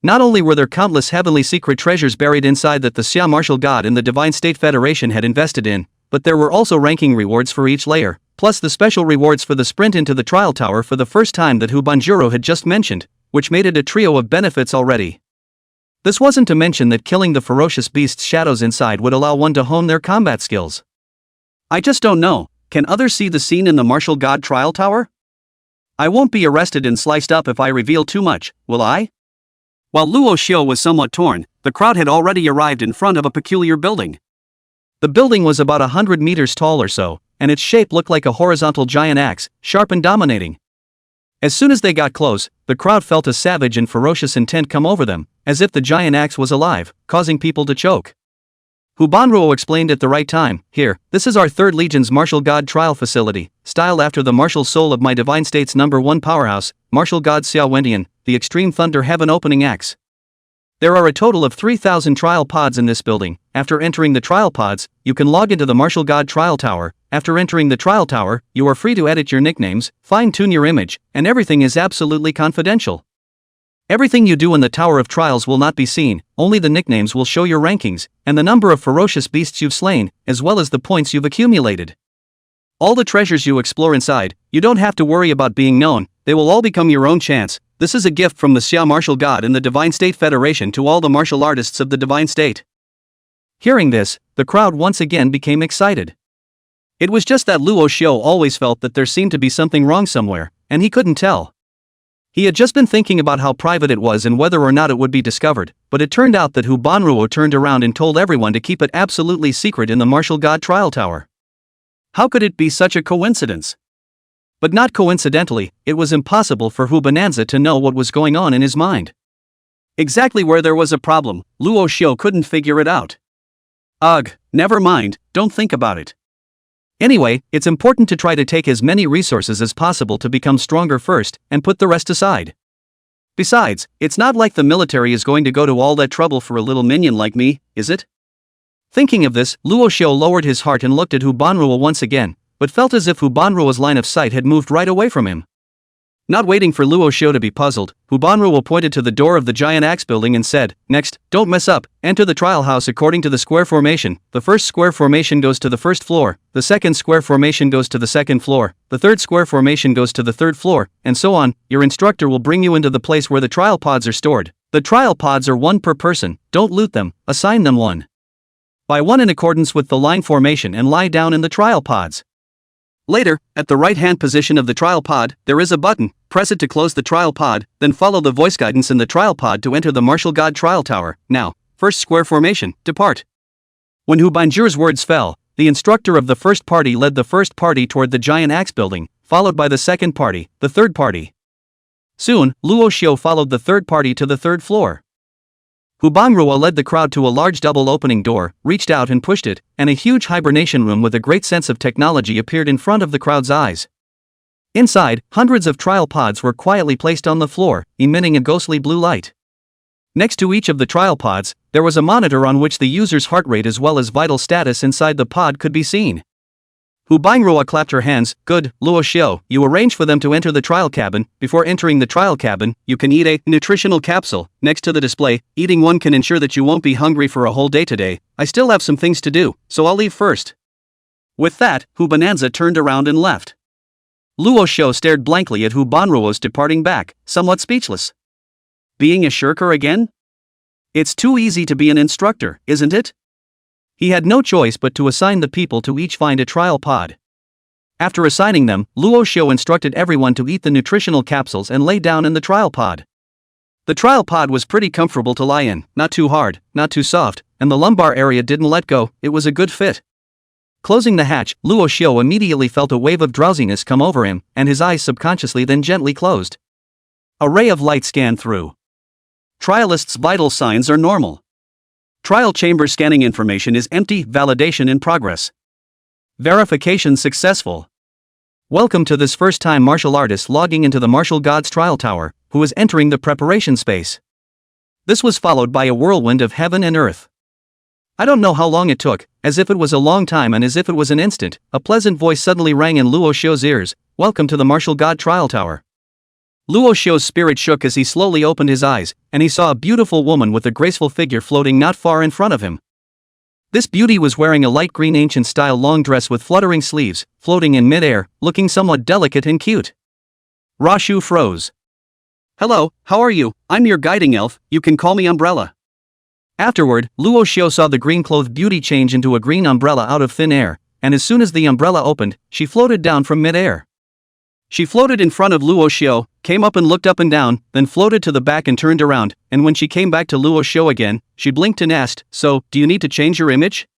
Not only were there countless heavenly secret treasures buried inside that the Xia Martial God and the Divine State Federation had invested in, but there were also ranking rewards for each layer, plus the special rewards for the sprint into the trial tower for the first time that Hu Banjuro had just mentioned, which made it a trio of benefits already. This wasn't to mention that killing the ferocious beast's shadows inside would allow one to hone their combat skills. I just don't know, can others see the scene in the Martial God Trial Tower? I won't be arrested and sliced up if I reveal too much, will I? While Luo Xiu was somewhat torn, the crowd had already arrived in front of a peculiar building. The building was about 100 meters tall or so, and its shape looked like a horizontal giant axe, sharp and dominating. As soon as they got close, the crowd felt a savage and ferocious intent come over them, as if the giant axe was alive, causing people to choke. Hubanruo explained at the right time, "Here, this is our 3rd Legion's martial god trial facility, styled after the martial soul of my divine state's #1 powerhouse, martial god Xiao Wendian, the extreme thunder heaven opening axe. There are a total of 3,000 trial pods in this building. After entering the trial pods, you can log into the martial god trial tower. After entering the trial tower, you are free to edit your nicknames, fine-tune your image, and everything is absolutely confidential. Everything you do in the Tower of Trials will not be seen, only the nicknames will show your rankings, and the number of ferocious beasts you've slain, as well as the points you've accumulated. All the treasures you explore inside, you don't have to worry about being known, they will all become your own chance. This is a gift from the Xiao Martial God and the Divine State Federation to all the martial artists of the Divine State." Hearing this, the crowd once again became excited. It was just that Luo Xiu always felt that there seemed to be something wrong somewhere, and he couldn't tell. He had just been thinking about how private it was and whether or not it would be discovered, but it turned out that Hubanruo turned around and told everyone to keep it absolutely secret in the Martial God Trial Tower. How could it be such a coincidence? But not coincidentally, it was impossible for Hu Bonanza to know what was going on in his mind. Exactly where there was a problem, Luo Xiu couldn't figure it out. Ugh, never mind, don't think about it. Anyway, it's important to try to take as many resources as possible to become stronger first, and put the rest aside. Besides, it's not like the military is going to go to all that trouble for a little minion like me, is it? Thinking of this, Luo Xiu lowered his heart and looked at Hubanruo once again, but felt as if Hubanruo's line of sight had moved right away from him. Not waiting for Luo Xiu to be puzzled, Hubanruo pointed to the door of the giant axe building and said, "Next, don't mess up, enter the trial house according to the square formation. The first square formation goes to the first floor, the second square formation goes to the second floor, the third square formation goes to the third floor, and so on. Your instructor will bring you into the place where the trial pods are stored. The trial pods are 1 per person, don't loot them, assign them 1 by 1 in accordance with the line formation and lie down in the trial pods. Later, at the right-hand position of the trial pod, there is a button, press it to close the trial pod, then follow the voice guidance in the trial pod to enter the Martial God Trial Tower. Now, first square formation, depart." When Hu Banjir's words fell, the instructor of the first party led the first party toward the giant axe building, followed by the second party, the third party. Soon, Luo Xiu followed the third party to the third floor. Hubanruo led the crowd to a large double opening door, reached out and pushed it, and a huge hibernation room with a great sense of technology appeared in front of the crowd's eyes. Inside, hundreds of trial pods were quietly placed on the floor, emitting a ghostly blue light. Next to each of the trial pods, there was a monitor on which the user's heart rate as well as vital status inside the pod could be seen. Hubanruo clapped her hands. "Good, Luo Xiu, you arrange for them to enter the trial cabin. Before entering the trial cabin, you can eat a nutritional capsule next to the display. Eating one can ensure that you won't be hungry for a whole day today. I still have some things to do, so I'll leave first." With that, Hu Bonanza turned around and left. Luo Xiu stared blankly at Hubanruo's departing back, somewhat speechless. Being a shirker again? It's too easy to be an instructor, isn't it? He had no choice but to assign the people to each find a trial pod. After assigning them, Luo Xiu instructed everyone to eat the nutritional capsules and lay down in the trial pod. The trial pod was pretty comfortable to lie in, not too hard, not too soft, and the lumbar area didn't let go, it was a good fit. Closing the hatch, Luo Xiu immediately felt a wave of drowsiness come over him, and his eyes subconsciously then gently closed. A ray of light scanned through. Trialist's vital signs are normal. Trial chamber scanning information is empty, validation in progress. Verification successful. Welcome to this first-time martial artist logging into the Martial God's Trial Tower, who is entering the preparation space. This was followed by a whirlwind of heaven and earth. I don't know how long it took, as if it was a long time and as if it was an instant, a pleasant voice suddenly rang in Luo Xiu's ears. "Welcome to the Martial God Trial Tower." Luo Xiu's spirit shook as he slowly opened his eyes, and he saw a beautiful woman with a graceful figure floating not far in front of him. This beauty was wearing a light green ancient-style long dress with fluttering sleeves, floating in mid-air, looking somewhat delicate and cute. Rashu froze. "Hello, how are you? I'm your guiding elf, you can call me Umbrella." Afterward, Luo Xiu saw the green-clothed beauty change into a green umbrella out of thin air, and as soon as the umbrella opened, she floated down from mid-air. She floated in front of Luo Xiu, came up and looked up and down, then floated to the back and turned around, and when she came back to Luo Xiu again, she blinked and asked, "So, do you need to change your image?"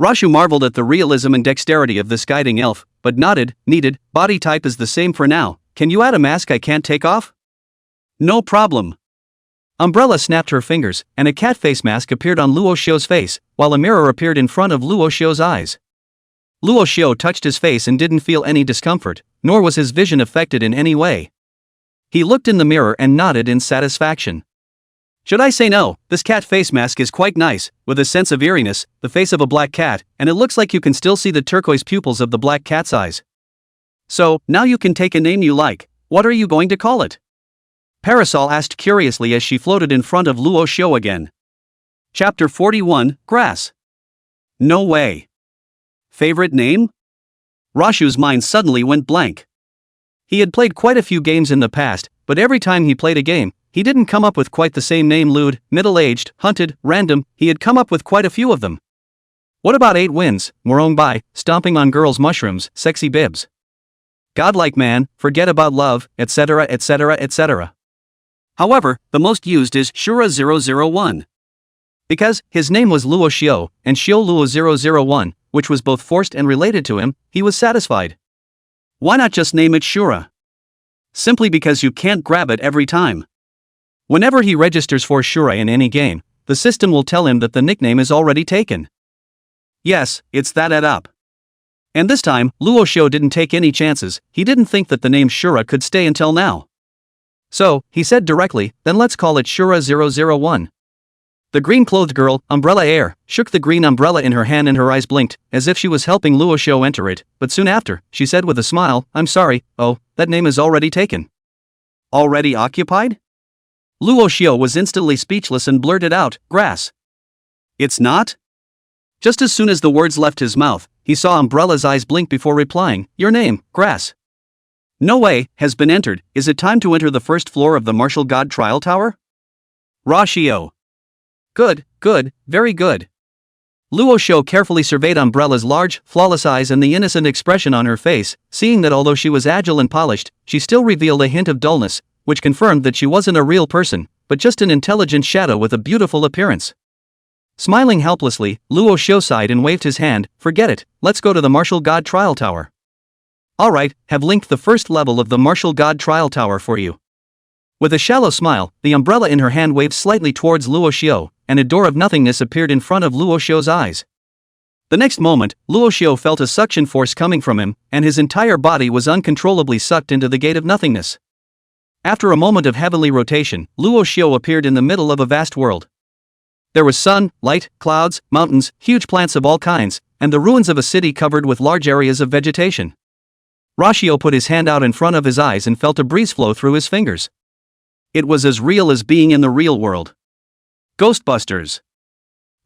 Rashu marveled at the realism and dexterity of this guiding elf, but nodded. "Needed, body type is the same for now, can you add a mask I can't take off?" "No problem." Umbrella snapped her fingers, and a cat face mask appeared on Luo Xiu's face, while a mirror appeared in front of Luo Xiu's eyes. Luo Xiu touched his face and didn't feel any discomfort, nor was his vision affected in any way. He looked in the mirror and nodded in satisfaction. "Should I say no, this cat face mask is quite nice, with a sense of eeriness, the face of a black cat, and it looks like you can still see the turquoise pupils of the black cat's eyes. So, now you can take a name you like, what are you going to call it?" Parasol asked curiously as she floated in front of Luo Xiu again. Chapter 41, Grass. No way. Favorite name? Rashu's mind suddenly went blank. He had played quite a few games in the past, but every time he played a game, he didn't come up with quite the same name. Lewd, middle-aged, hunted, random, he had come up with quite a few of them. What about 8 wins, Morong Bai, stomping on girls' mushrooms, sexy bibs? Godlike man, forget about love, etc., etc., etc. However, the most used is Shura 001. Because his name was Luo Xiu, and Xiu Luo 001, which was both forced and related to him, he was satisfied. Why not just name it Shura? Simply because you can't grab it every time. Whenever he registers for Shura in any game, the system will tell him that the nickname is already taken. Yes, it's that add up. And this time, Luo Xiu didn't take any chances. He didn't think that the name Shura could stay until now. So, he said directly, then let's call it Shura 001. The green-clothed girl, Umbrella Air, shook the green umbrella in her hand and her eyes blinked, as if she was helping Luo Xiu enter it, but soon after, she said with a smile, "I'm sorry, oh, that name is already taken." Already occupied? Luo Xiu was instantly speechless and blurted out, "Grass." It's not? Just as soon as the words left his mouth, he saw Umbrella's eyes blink before replying, "Your name, Grass. No way, has been entered. Is it time to enter the first floor of the Martial God Trial Tower?" Xiu. Good, good, very good. Luo Xiu carefully surveyed Umbrella's large, flawless eyes and the innocent expression on her face, seeing that although she was agile and polished, she still revealed a hint of dullness, which confirmed that she wasn't a real person, but just an intelligent shadow with a beautiful appearance. Smiling helplessly, Luo Xiu sighed and waved his hand, "Forget it, let's go to the Martial God Trial Tower." "Alright, have linked the first level of the Martial God Trial Tower for you." With a shallow smile, the umbrella in her hand waved slightly towards Luo Xiu, and a door of nothingness appeared in front of Luo Xiu's eyes. The next moment, Luo Xiu felt a suction force coming from him, and his entire body was uncontrollably sucked into the gate of nothingness. After a moment of heavenly rotation, Luo Xiu appeared in the middle of a vast world. There was sun, light, clouds, mountains, huge plants of all kinds, and the ruins of a city covered with large areas of vegetation. Rashu put his hand out in front of his eyes and felt a breeze flow through his fingers. It was as real as being in the real world. Ghostbusters.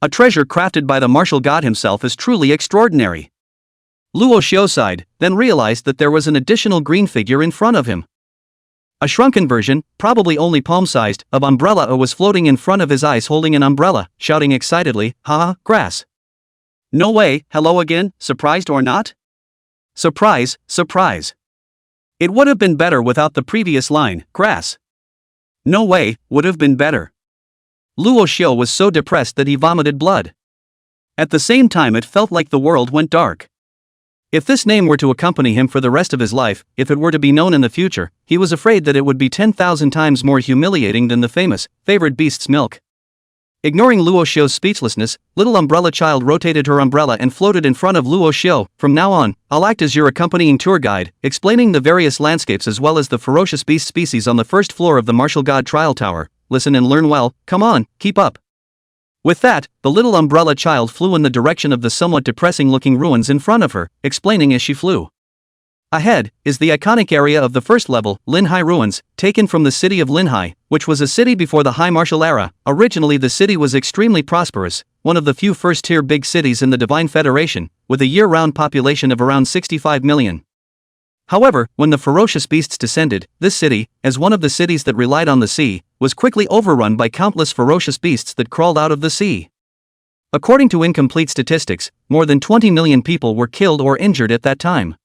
A treasure crafted by the martial god himself is truly extraordinary. Luo Xiu sighed, then realized that there was an additional green figure in front of him. A shrunken version, probably only palm-sized, of Umbrella was floating in front of his eyes holding an umbrella, shouting excitedly, "Haha, grass." No way, hello again, surprised or not? Surprise, surprise. It would have been better without the previous line, grass. No way, would have been better. Luo Xiu was so depressed that he vomited blood. At the same time it felt like the world went dark. If this name were to accompany him for the rest of his life, if it were to be known in the future, he was afraid that it would be 10,000 times more humiliating than the famous, favored beast's milk. Ignoring Luo Xiu's speechlessness, little umbrella child rotated her umbrella and floated in front of Luo Xiu. "From now on, I'll act as your accompanying tour guide, explaining the various landscapes as well as the ferocious beast species on the first floor of the Martial God Trial Tower. Listen and learn well, come on, keep up." With that, the little umbrella child flew in the direction of the somewhat depressing-looking ruins in front of her, explaining as she flew. Ahead is the iconic area of the first level, Linhai Ruins, taken from the city of Linhai, which was a city before the High Martial Era. Originally the city was extremely prosperous, one of the few first-tier big cities in the Divine Federation, with a year-round population of around 65 million. However, when the ferocious beasts descended, this city, as one of the cities that relied on the sea, was quickly overrun by countless ferocious beasts that crawled out of the sea. According to incomplete statistics, more than 20 million people were killed or injured at that time.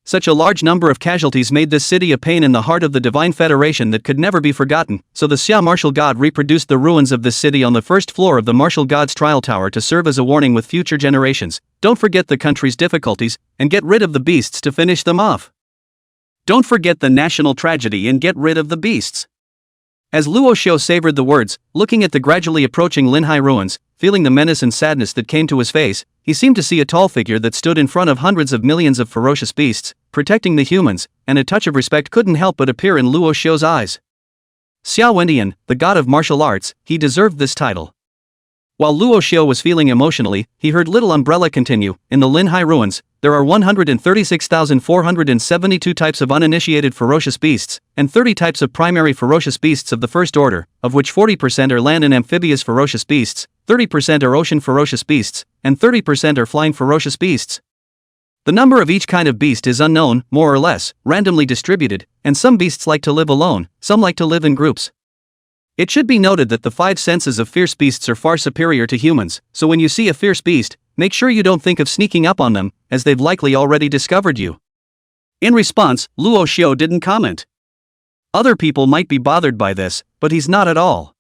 Such a large number of casualties made this city a pain in the heart of the Divine Federation that could never be forgotten, so the Xia martial god reproduced the ruins of this city on the first floor of the martial god's trial tower to serve as a warning with future generations. Don't forget the country's difficulties, and get rid of the beasts to finish them off. Don't forget the national tragedy and get rid of the beasts. As Luo Xiu savored the words, looking at the gradually approaching Linhai ruins, feeling the menace and sadness that came to his face, he seemed to see a tall figure that stood in front of hundreds of millions of ferocious beasts, protecting the humans, and a touch of respect couldn't help but appear in Luo Xiu's eyes. Xiao Wendian, the god of martial arts, he deserved this title. While Luo Xiu was feeling emotionally, he heard Little Umbrella continue, in the Linhai ruins, there are 136,472 types of uninitiated ferocious beasts, and 30 types of primary ferocious beasts of the first order, of which 40% are land and amphibious ferocious beasts, 30% are ocean ferocious beasts, and 30% are flying ferocious beasts. The number of each kind of beast is unknown, more or less, randomly distributed, and some beasts like to live alone, some like to live in groups. It should be noted that the 5 senses of fierce beasts are far superior to humans, so when you see a fierce beast, make sure you don't think of sneaking up on them, as they've likely already discovered you. In response, Luo Xiu didn't comment. Other people might be bothered by this, but he's not at all.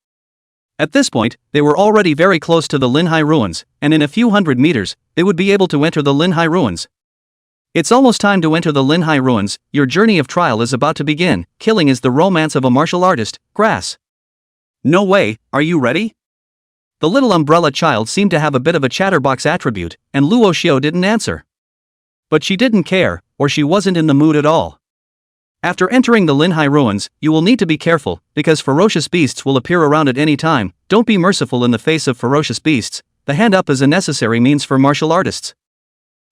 At this point, they were already very close to the Linhai ruins, and in a few hundred meters, they would be able to enter the Linhai ruins. It's almost time to enter the Linhai ruins, your journey of trial is about to begin, killing is the romance of a martial artist, Grass. No way, are you ready? The little umbrella child seemed to have a bit of a chatterbox attribute, and Luo Xiu didn't answer. But she didn't care, or she wasn't in the mood at all. After entering the Linhai ruins, you will need to be careful, because ferocious beasts will appear around at any time. Don't be merciful in the face of ferocious beasts. The hand up is a necessary means for martial artists.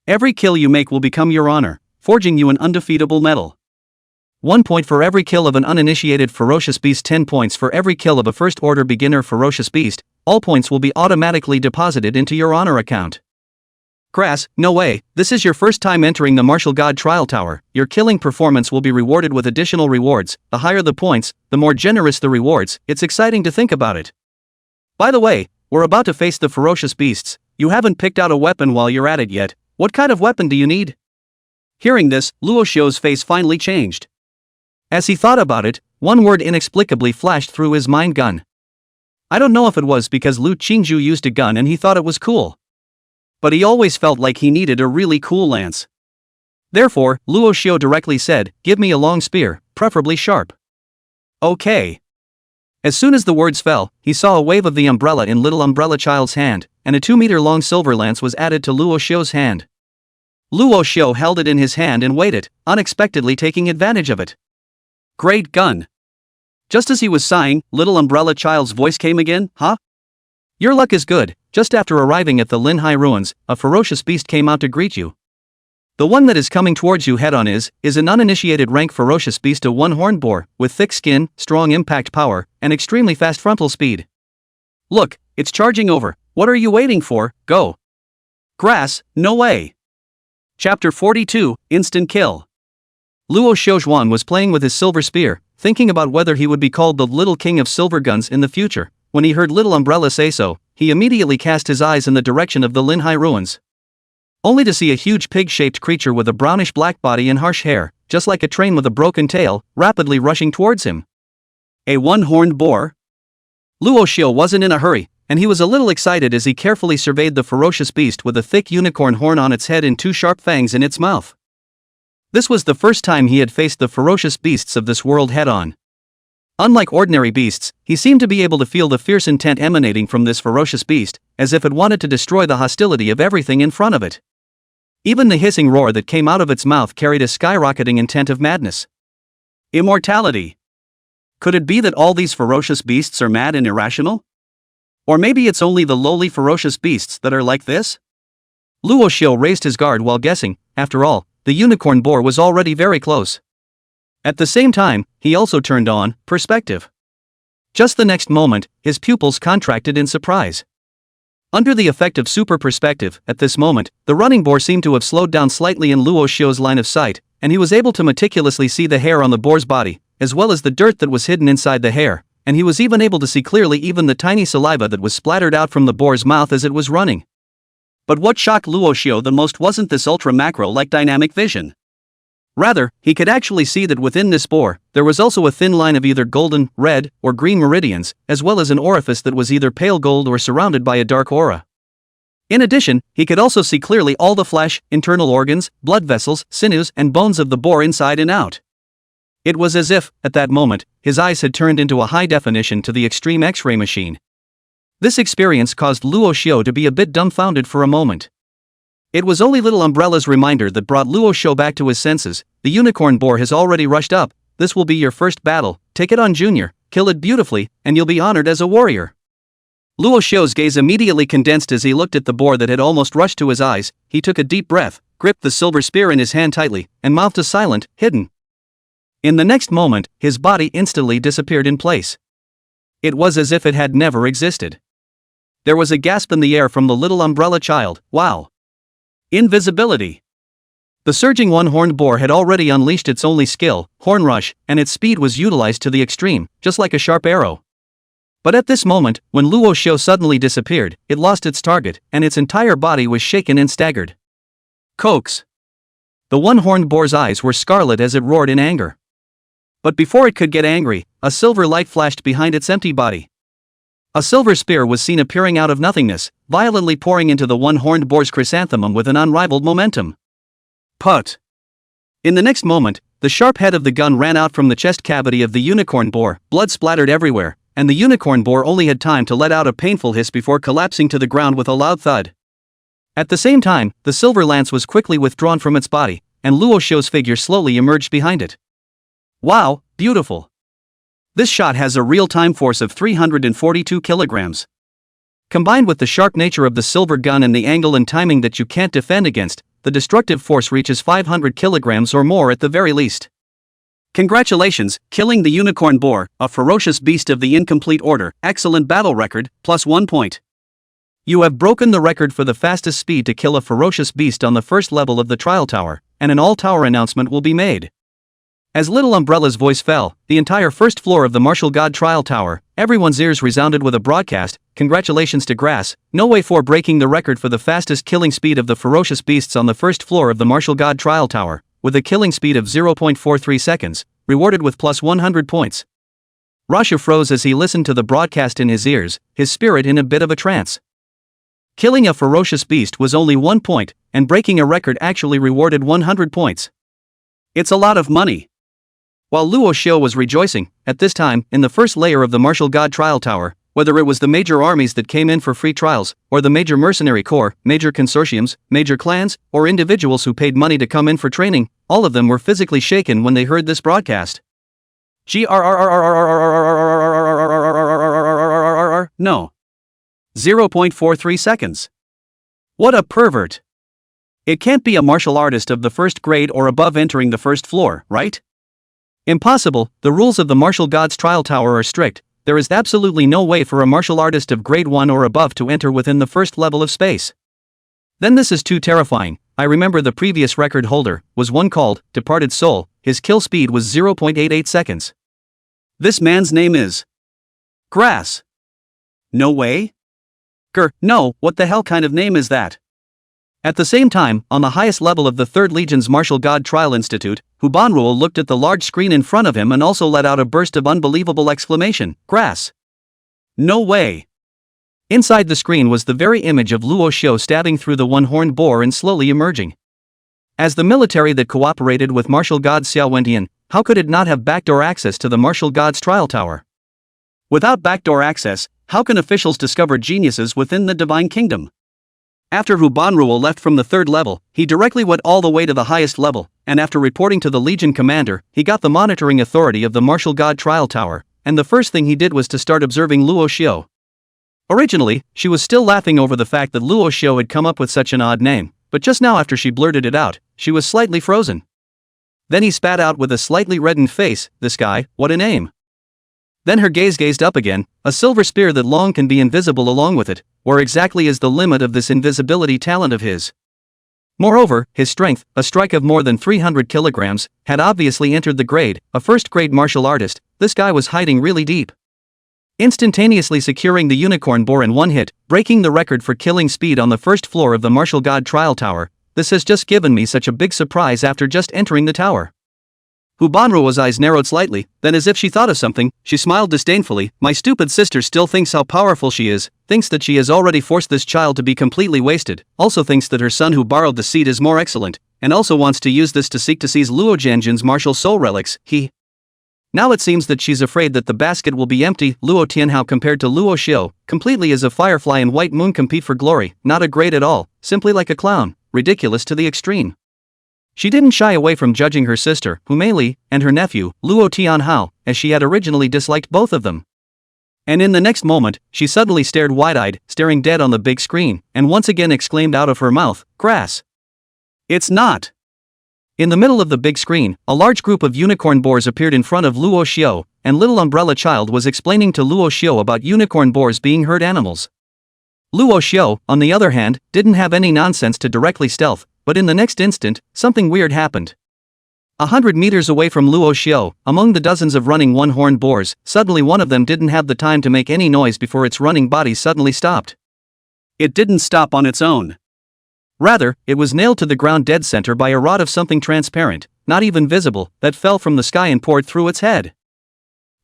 Every kill you make will become your honor, forging you an undefeatable medal. 1 point for every kill of an uninitiated ferocious beast, 10 points for every kill of a first-order beginner ferocious beast. All points will be automatically deposited into your honor account. Grass, no way, this is your first time entering the martial god trial tower. Your killing performance will be rewarded with additional rewards. The higher the points, the more generous the rewards. It's exciting to think about it. By the way, we're about to face the ferocious beasts. You haven't picked out a weapon while you're at it yet. What kind of weapon do you need? Hearing this, Luo Xiu's face finally changed. As he thought about it, one word inexplicably flashed through his mind: gun. I don't know if it was because Lu Qingci used a gun and he thought it was cool. But he always felt like he needed a really cool lance. Therefore, Luo Xiu directly said, give me a long spear, preferably sharp. Okay. As soon as the words fell, he saw a wave of the umbrella in little umbrella child's hand, and a 2-meter-long silver lance was added to Luo Xiu's hand. Luo Xiu held it in his hand and waited, unexpectedly taking advantage of it. Great gun. Just as he was sighing, little umbrella child's voice came again, huh? Your luck is good. Just after arriving at the Linhai ruins, a ferocious beast came out to greet you. The one that is coming towards you head-on is an uninitiated rank ferocious beast, a one-horned boar, with thick skin, strong impact power, and extremely fast frontal speed. Look, it's charging over. What are you waiting for? Go. Grass, no way. Chapter 42, Instant Kill. Luo Xiu was playing with his silver spear, thinking about whether he would be called the Little King of Silver Guns in the future. When he heard Little Umbrella say so, he immediately cast his eyes in the direction of the Linhai ruins. Only to see a huge pig-shaped creature with a brownish-black body and harsh hair, just like a train with a broken tail, rapidly rushing towards him. A one-horned boar? Luo Xiu wasn't in a hurry, and he was a little excited as he carefully surveyed the ferocious beast with a thick unicorn horn on its head and 2 sharp fangs in its mouth. This was the first time he had faced the ferocious beasts of this world head-on. Unlike ordinary beasts, he seemed to be able to feel the fierce intent emanating from this ferocious beast, as if it wanted to destroy the hostility of everything in front of it. Even the hissing roar that came out of its mouth carried a skyrocketing intent of madness. Immortality. Could it be that all these ferocious beasts are mad and irrational? Or maybe it's only the lowly ferocious beasts that are like this? Luo Xiu raised his guard while guessing. After all, the unicorn boar was already very close. At the same time, he also turned on perspective. Just the next moment, his pupils contracted in surprise. Under the effect of super perspective, at this moment, the running boar seemed to have slowed down slightly in Luo Xiu's line of sight, and he was able to meticulously see the hair on the boar's body, as well as the dirt that was hidden inside the hair, and he was even able to see clearly even the tiny saliva that was splattered out from the boar's mouth as it was running. But what shocked Luo Xiu the most wasn't this ultra-macro-like dynamic vision. Rather, he could actually see that within this bore, there was also a thin line of either golden, red, or green meridians, as well as an orifice that was either pale gold or surrounded by a dark aura. In addition, he could also see clearly all the flesh, internal organs, blood vessels, sinews, and bones of the boar inside and out. It was as if, at that moment, his eyes had turned into a high-definition to the extreme X-ray machine. This experience caused Luo Xiu to be a bit dumbfounded for a moment. It was only Little Umbrella's reminder that brought Luo Xiu back to his senses. The unicorn boar has already rushed up. This will be your first battle. Take it on, Junior, kill it beautifully, and you'll be honored as a warrior. Luo Xiu's gaze immediately condensed as he looked at the boar that had almost rushed to his eyes. He took a deep breath, gripped the silver spear in his hand tightly, and mouthed a silent, hidden. In the next moment, his body instantly disappeared in place. It was as if it had never existed. There was a gasp in the air from the little umbrella child. Wow! Invisibility. The surging one-horned boar had already unleashed its only skill, Horn Rush, and its speed was utilized to the extreme, just like a sharp arrow. But at this moment, when Luo Xiu suddenly disappeared, it lost its target, and its entire body was shaken and staggered. Cokes. The one-horned boar's eyes were scarlet as it roared in anger. But before it could get angry, a silver light flashed behind its empty body. A silver spear was seen appearing out of nothingness, violently pouring into the one-horned boar's chrysanthemum with an unrivaled momentum. Put! In the next moment, the sharp head of the gun ran out from the chest cavity of the unicorn boar, blood splattered everywhere, and the unicorn boar only had time to let out a painful hiss before collapsing to the ground with a loud thud. At the same time, the silver lance was quickly withdrawn from its body, and Luo Xiu's figure slowly emerged behind it. Wow, beautiful! This shot has a real-time force of 342 kilograms. Combined with the sharp nature of the silver gun and the angle and timing that you can't defend against, the destructive force reaches 500 kilograms or more at the very least. Congratulations, killing the unicorn boar, a ferocious beast of the incomplete order. Excellent battle record, plus 1 point. You have broken the record for the fastest speed to kill a ferocious beast on the first level of the trial tower, and an all-tower announcement will be made. As Little Umbrella's voice fell, the entire first floor of the Martial God Trial Tower, everyone's ears resounded with a broadcast. Congratulations to Grass, no way for breaking the record for the fastest killing speed of the ferocious beasts on the first floor of the Martial God Trial Tower, with a killing speed of 0.43 seconds, rewarded with plus 100 points. Rasha froze as he listened to the broadcast in his ears, his spirit in a bit of a trance. Killing a ferocious beast was only 1 point, and breaking a record actually rewarded 100 points. It's a lot of money. While Luo Xiu was rejoicing, at this time, in the first layer of the Martial God Trial Tower, whether it was the major armies that came in for free trials, or the major mercenary corps, major consortiums, major clans, or individuals who paid money to come in for training, all of them were physically shaken when they heard this broadcast. No. 0.43 seconds. What a pervert. It can't be a martial artist of the first grade or above entering the first floor, right? Impossible. The rules of the Martial Gods Trial Tower are strict. There is absolutely no way for a martial artist of grade 1 or above to enter within the first level of space. Then this is too terrifying. I remember the previous record holder was one called Departed Soul. His kill speed was 0.88 seconds. This man's name is Grass. No way? No, what the hell kind of name is that? At the same time, on the highest level of the 3rd Legion's Martial God Trial Institute, Hubanruo looked at the large screen in front of him and also let out a burst of unbelievable exclamation. Grass. No way. Inside the screen was the very image of Luo Xiu stabbing through the one-horned boar and slowly emerging. As the military that cooperated with Martial God Xiao Wentian, how could it not have backdoor access to the Martial Gods Trial Tower? Without backdoor access, how can officials discover geniuses within the Divine Kingdom? After Hubanruo left from the 3rd level, he directly went all the way to the highest level, and after reporting to the Legion commander, he got the monitoring authority of the Martial God Trial Tower, and the first thing he did was to start observing Luo Xiu. Originally, she was still laughing over the fact that Luo Xiu had come up with such an odd name, but just now after she blurted it out, she was slightly frozen. Then he spat out with a slightly reddened face, "This guy, what a name." Then her gaze gazed up again, a silver spear that long can be invisible along with it. Where exactly is the limit of this invisibility talent of his? Moreover, his strength, a strike of more than 300 kilograms, had obviously entered the grade, a first-grade martial artist. This guy was hiding really deep. Instantaneously securing the unicorn boar in one hit, breaking the record for killing speed on the first floor of the Martial God Trial Tower, this has just given me such a big surprise after just entering the tower. Hu Banruo's eyes narrowed slightly, then as if she thought of something, she smiled disdainfully. My stupid sister still thinks how powerful she is, thinks that she has already forced this child to be completely wasted, also thinks that her son who borrowed the seed is more excellent, and also wants to use this to seek to seize Luo Jianjin's martial soul relics. Now it seems that she's afraid that the basket will be empty. Luo Tianhao compared to Luo Xiu, completely as a firefly and white moon compete for glory, not a great at all, simply like a clown, ridiculous to the extreme. She didn't shy away from judging her sister, Hu Meili, and her nephew, Luo Tianhao, as she had originally disliked both of them. And in the next moment, she suddenly stared wide-eyed, staring dead on the big screen, and once again exclaimed out of her mouth, "Grass! It's not!" In the middle of the big screen, a large group of unicorn boars appeared in front of Luo Xiu, and little umbrella child was explaining to Luo Xiu about unicorn boars being herd animals. Luo Xiu, on the other hand, didn't have any nonsense to directly stealth, but in the next instant, something weird happened. 100 meters away from Luo Xiu, among the dozens of running one-horned boars, suddenly one of them didn't have the time to make any noise before its running body suddenly stopped. It didn't stop on its own. Rather, it was nailed to the ground dead center by a rod of something transparent, not even visible, that fell from the sky and poured through its head.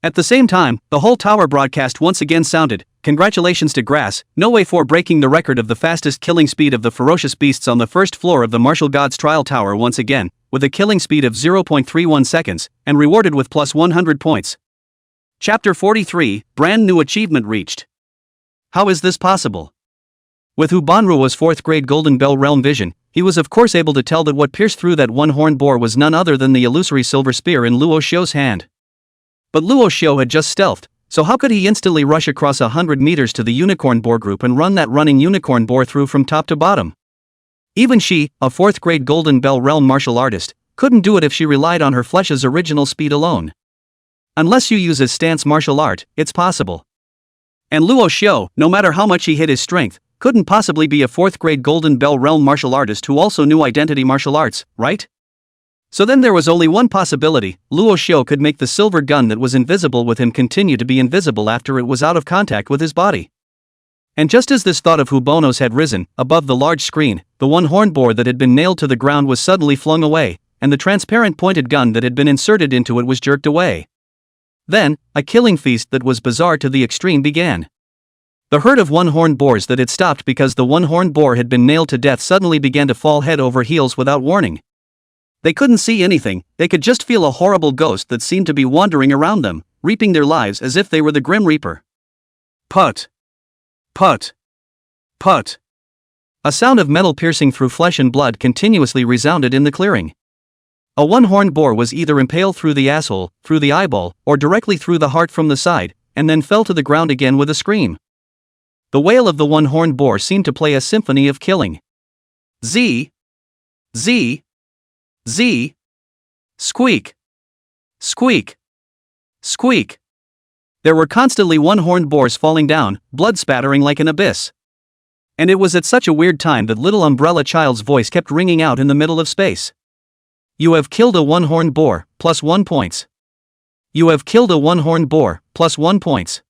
At the same time, the whole tower broadcast once again sounded, "Congratulations to Grass, no way for breaking the record of the fastest killing speed of the ferocious beasts on the first floor of the Martial Gods Trial Tower once again, with a killing speed of 0.31 seconds, and rewarded with plus 100 points. Chapter 43, Brand New Achievement Reached. How is this possible? With Hu Banruo's 4th grade Golden Bell Realm vision, he was of course able to tell that what pierced through that one-horned boar was none other than the illusory silver spear in Luo Xiu's hand. But Luo Xiu had just stealthed, so how could he instantly rush across 100 meters to the unicorn boar group and run that running unicorn boar through from top to bottom? Even she, a 4th grade Golden Bell Realm martial artist, couldn't do it if she relied on her flesh's original speed alone. Unless you use his stance martial art, it's possible. And Luo Xiu, no matter how much he hid his strength, couldn't possibly be a 4th grade Golden Bell Realm martial artist who also knew identity martial arts, right? So then there was only one possibility: Luo Xiu could make the silver gun that was invisible with him continue to be invisible after it was out of contact with his body. And just as this thought of Hu Banruo's had risen, above the large screen, the one-horned boar that had been nailed to the ground was suddenly flung away, and the transparent pointed gun that had been inserted into it was jerked away. Then, a killing feast that was bizarre to the extreme began. The herd of one-horned boars that had stopped because the one-horned boar had been nailed to death suddenly began to fall head over heels without warning. They couldn't see anything, they could just feel a horrible ghost that seemed to be wandering around them, reaping their lives as if they were the Grim Reaper. Put! Put! Put! A sound of metal piercing through flesh and blood continuously resounded in the clearing. A one-horned boar was either impaled through the asshole, through the eyeball, or directly through the heart from the side, and then fell to the ground again with a scream. The wail of the one-horned boar seemed to play a symphony of killing. Z! Z! Z! Squeak! Squeak! Squeak! There were constantly one-horned boars falling down, blood spattering like an abyss. And it was at such a weird time that little umbrella child's voice kept ringing out in the middle of space. You have killed a one-horned boar, plus 1 points. You have killed a one-horned boar, plus 1 points.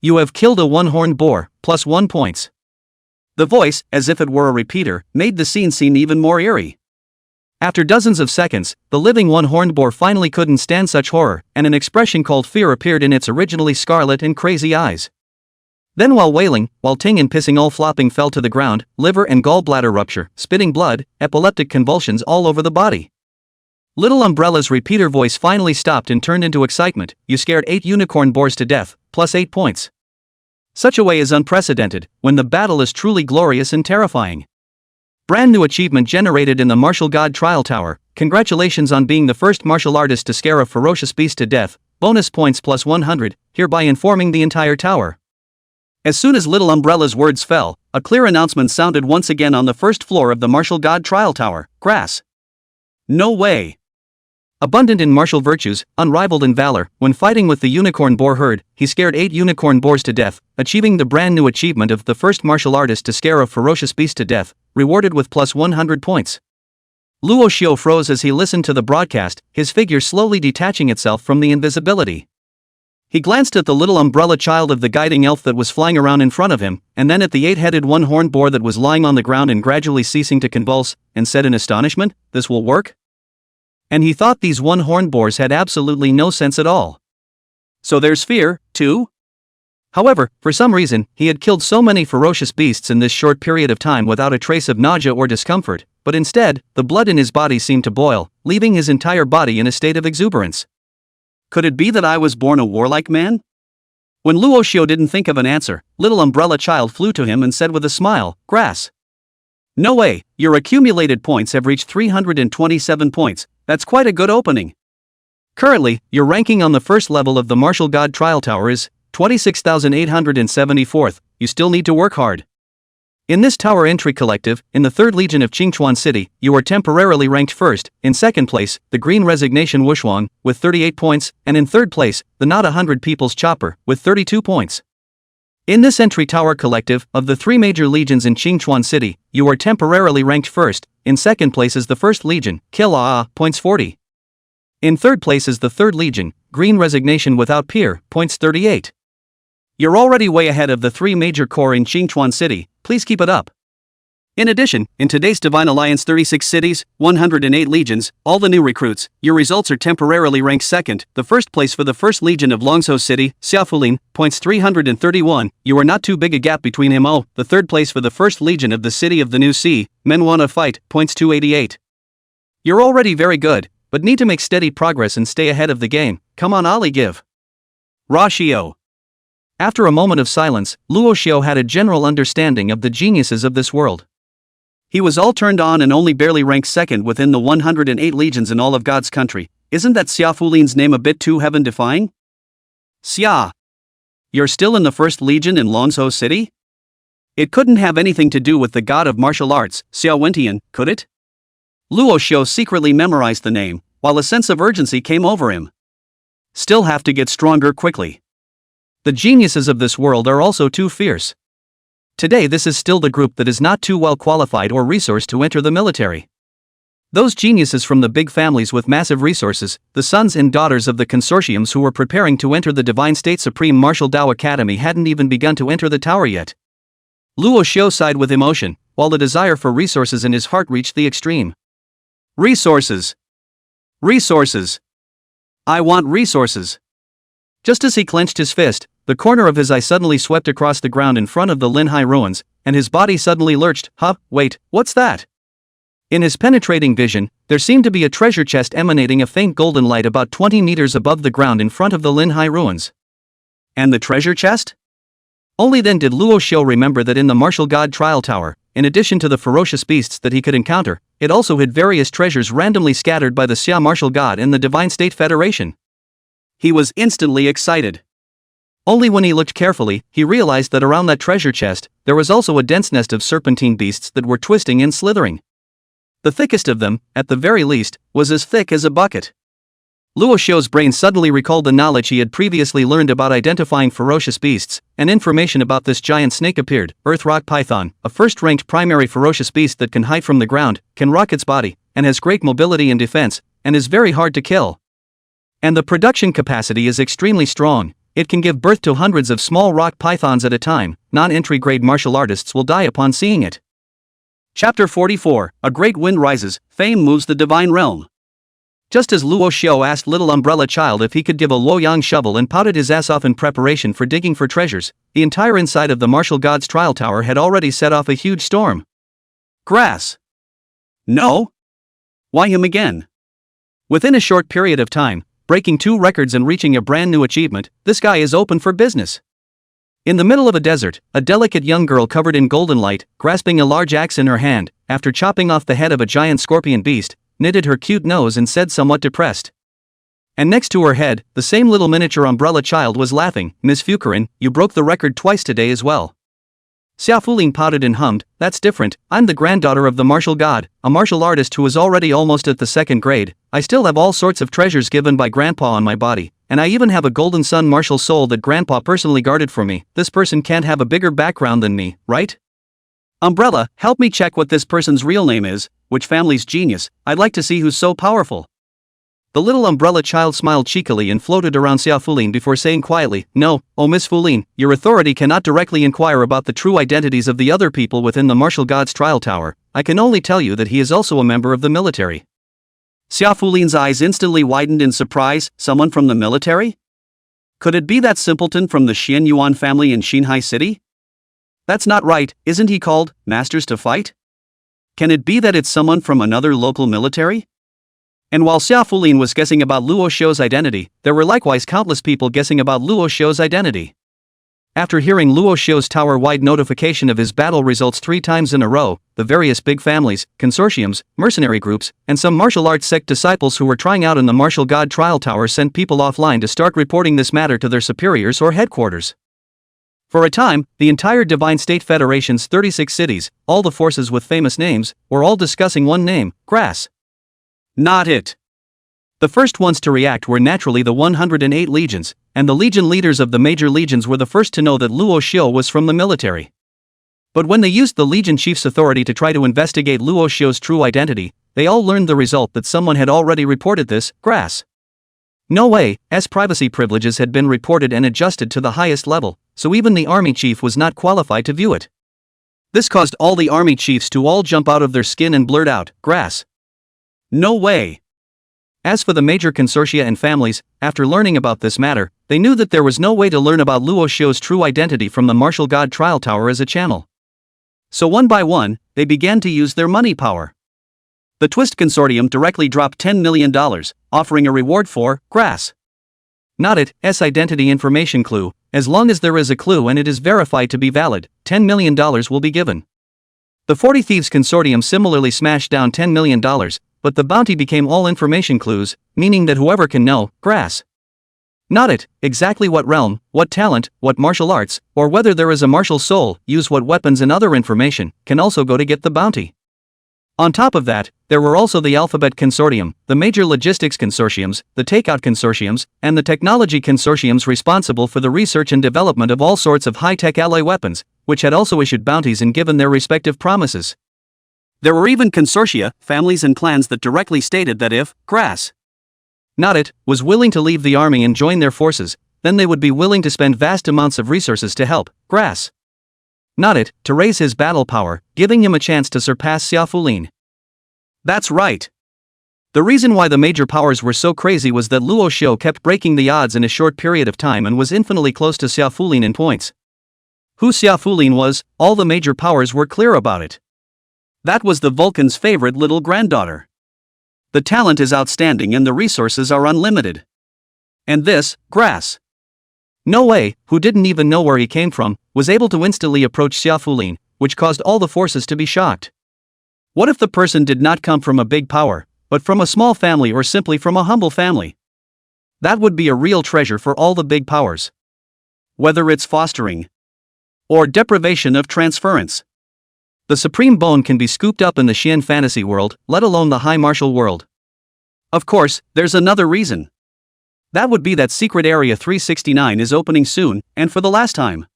You have killed a one-horned boar, plus 1 points. The voice, as if it were a repeater, made the scene seem even more eerie. After dozens of seconds, the living one-horned boar finally couldn't stand such horror, and an expression called fear appeared in its originally scarlet and crazy eyes. Then while wailing, while ting and pissing all flopping fell to the ground, liver and gallbladder rupture, spitting blood, epileptic convulsions all over the body. Little Umbrella's repeater voice finally stopped and turned into excitement. You scared 8 unicorn boars to death, plus 8 points. Such a way is unprecedented, when the battle is truly glorious and terrifying. Brand new achievement generated in the Martial God Trial Tower. Congratulations on being the first martial artist to scare a ferocious beast to death. Bonus points plus 100, hereby informing the entire tower. As soon as Little Umbrella's words fell, a clear announcement sounded once again on the first floor of the Martial God Trial Tower. Grass. No way. Abundant in martial virtues, unrivaled in valor, when fighting with the unicorn boar herd, he scared 8 unicorn boars to death, achieving the brand new achievement of the first martial artist to scare a ferocious beast to death, rewarded with plus 100 points. Luo Xiu froze as he listened to the broadcast, his figure slowly detaching itself from the invisibility. He glanced at the little umbrella child of the guiding elf that was flying around in front of him, and then at the 8-headed one-horned boar that was lying on the ground and gradually ceasing to convulse, and said in astonishment, "This will work?" And he thought these one-horned boars had absolutely no sense at all. So there's fear, too? However, for some reason, he had killed so many ferocious beasts in this short period of time without a trace of nausea or discomfort, but instead, the blood in his body seemed to boil, leaving his entire body in a state of exuberance. Could it be that I was born a warlike man? When Luo Xiu didn't think of an answer, little umbrella child flew to him and said with a smile, "Grass." "No way, your accumulated points have reached 327 points, that's quite a good opening. Currently, your ranking on the first level of the Martial God Trial Tower is 26,874th, you still need to work hard. In this tower entry collective, in the 3rd Legion of Qingchuan City, you are temporarily ranked first, in second place, the Green Resignation Wushuang, with 38 points, and in third place, the Not 100 People's Chopper, with 32 points. In this entry tower collective, of the 3 major legions in Qingchuan City, you are temporarily ranked first, in second place is the 1st Legion, Kill points 40. In third place is the 3rd Legion, Green Resignation Without Peer, points 38. You're already way ahead of the 3 major corps in Qingchuan City, please keep it up. In addition, in today's Divine Alliance 36 cities, 108 legions, all the new recruits, your results are temporarily ranked second, the first place for the 1st Legion of Longzhou City, Xiaofulin, points 331, you are not too big a gap between him. The third place for the 1st Legion of the City of the New Sea, manhwa Fight, points 288. You're already very good, but need to make steady progress and stay ahead of the game, come on Ali give. Luo Xiu. After a moment of silence, Luo Xiu had a general understanding of the geniuses of this world. He was all turned on and only barely ranked second within the 108 legions in all of God's country. Isn't that Xiaofulin's name a bit too heaven-defying? Xia. You're still in the 1st Legion in Longzhou City? It couldn't have anything to do with the god of martial arts, Xiao Wentian, could it? Luo Xiu secretly memorized the name, while a sense of urgency came over him. Still have to get stronger quickly. The geniuses of this world are also too fierce. Today this is still the group that is not too well qualified or resourced to enter the military. Those geniuses from the big families with massive resources, the sons and daughters of the consortiums who were preparing to enter the Divine State Supreme Martial Dao Academy hadn't even begun to enter the tower yet. Luo Xiu sighed with emotion, while the desire for resources in his heart reached the extreme. Resources. Resources. I want resources. Just as he clenched his fist, the corner of his eye suddenly swept across the ground in front of the Linhai ruins, and his body suddenly lurched. Wait, what's that? In his penetrating vision, there seemed to be a treasure chest emanating a faint golden light about 20 meters above the ground in front of the Linhai ruins. And the treasure chest? Only then did Luo Xiu remember that in the Martial God Trial Tower, in addition to the ferocious beasts that he could encounter, it also hid various treasures randomly scattered by the Xia Martial God and the Divine State Federation. He was instantly excited. Only when he looked carefully, he realized that around that treasure chest, there was also a dense nest of serpentine beasts that were twisting and slithering. The thickest of them, at the very least, was as thick as a bucket. Luo Xiu's brain suddenly recalled the knowledge he had previously learned about identifying ferocious beasts, and information about this giant snake appeared, Earth Rock Python, a first-ranked primary ferocious beast that can hide from the ground, can rock its body, and has great mobility and defense, and is very hard to kill. And the production capacity is extremely strong. It can give birth to hundreds of small rock pythons at a time. Non-entry grade martial artists will die upon seeing it. Chapter 44, A Great Wind Rises, Fame Moves the Divine Realm. Just as Luo Xiu asked little umbrella child if he could give a Luoyang shovel and pouted his ass off in preparation for digging for treasures, the entire inside of the Martial God's Trial Tower had already set off a huge storm. Grass. No? Why him again? Within a short period of time, breaking 2 records and reaching a brand new achievement, this guy is open for business. In the middle of a desert, a delicate young girl covered in golden light, grasping a large axe in her hand, after chopping off the head of a giant scorpion beast, knitted her cute nose and said somewhat depressed. And next to her head, the same little miniature umbrella child was laughing. Miss Fukurin, you broke the record twice today as well. Xiaofulin pouted and hummed, that's different, I'm the granddaughter of the martial god, a martial artist who is already almost at the 2nd grade, I still have all sorts of treasures given by grandpa on my body, and I even have a golden sun martial soul that grandpa personally guarded for me. This person can't have a bigger background than me, right? Umbrella, help me check what this person's real name is, which family's genius, I'd like to see who's so powerful. The little umbrella child smiled cheekily and floated around Xiao Fulin before saying quietly, "No, oh Miss Fulin, your authority cannot directly inquire about the true identities of the other people within the martial god's trial tower. I can only tell you that he is also a member of the military." Xiao Fulin's eyes instantly widened in surprise. Someone from the military? Could it be that simpleton from the Xian Yuan family in Xinhai City? That's not right, isn't he called Masters to Fight? Can it be that it's someone from another local military? And while Xiao Fulin was guessing about Luo Xiu's identity, there were likewise countless people guessing about Luo Xiu's identity. After hearing Luo Xiu's tower-wide notification of his battle results 3 times in a row, the various big families, consortiums, mercenary groups, and some martial arts sect disciples who were trying out in the martial god trial tower sent people offline to start reporting this matter to their superiors or headquarters. For a time, the entire Divine State Federation's 36 cities, all the forces with famous names, were all discussing one name, Grass. Not it. The first ones to react were naturally the 108 legions, and the legion leaders of the major legions were the first to know that Luo Xiu was from the military. But when they used the legion chief's authority to try to investigate Luo Xiu's true identity, they all learned the result that someone had already reported this, Grass. No way, as privacy privileges had been reported and adjusted to the highest level, so even the army chief was not qualified to view it. This caused all the army chiefs to all jump out of their skin and blurt out, Grass. No way. As for the major consortia and families, after learning about this matter, they knew that there was no way to learn about Luo Xiu's true identity from the martial god trial tower as a channel. So one by one, they began to use their money power. The Twist Consortium directly dropped $10 million, offering a reward for Grass. Not its identity information clue. As long as there is a clue and it is verified to be valid, $10 million will be given. The 40 Thieves Consortium similarly smashed down $10 million, but the bounty became all information clues, meaning that whoever can know, Grass. Not exactly what realm, what talent, what martial arts, or whether there is a martial soul, use what weapons and other information, can also go to get the bounty. On top of that, there were also the Alphabet Consortium, the major logistics consortiums, the takeout consortiums, and the technology consortiums responsible for the research and development of all sorts of high-tech alloy weapons, which had also issued bounties and given their respective promises. There were even consortia, families and clans that directly stated that if Grass was willing to leave the army and join their forces, then they would be willing to spend vast amounts of resources to help Grass to raise his battle power, giving him a chance to surpass Xiao Fulin. That's right. The reason why the major powers were so crazy was that Luo Xiu kept breaking the odds in a short period of time and was infinitely close to Xiao Fulin in points. Who Xiao Fulin was, all the major powers were clear about it. That was the Vulcan's favorite little granddaughter. The talent is outstanding and the resources are unlimited. And this, Grass. No way, who didn't even know where he came from, was able to instantly approach Xiao Fulin, which caused all the forces to be shocked. What if the person did not come from a big power, but from a small family or simply from a humble family? That would be a real treasure for all the big powers. Whether it's fostering or deprivation of transference. The supreme bone can be scooped up in the Xian fantasy world, let alone the high martial world. Of course, there's another reason. That would be that Secret Area 369 is opening soon, and for the last time.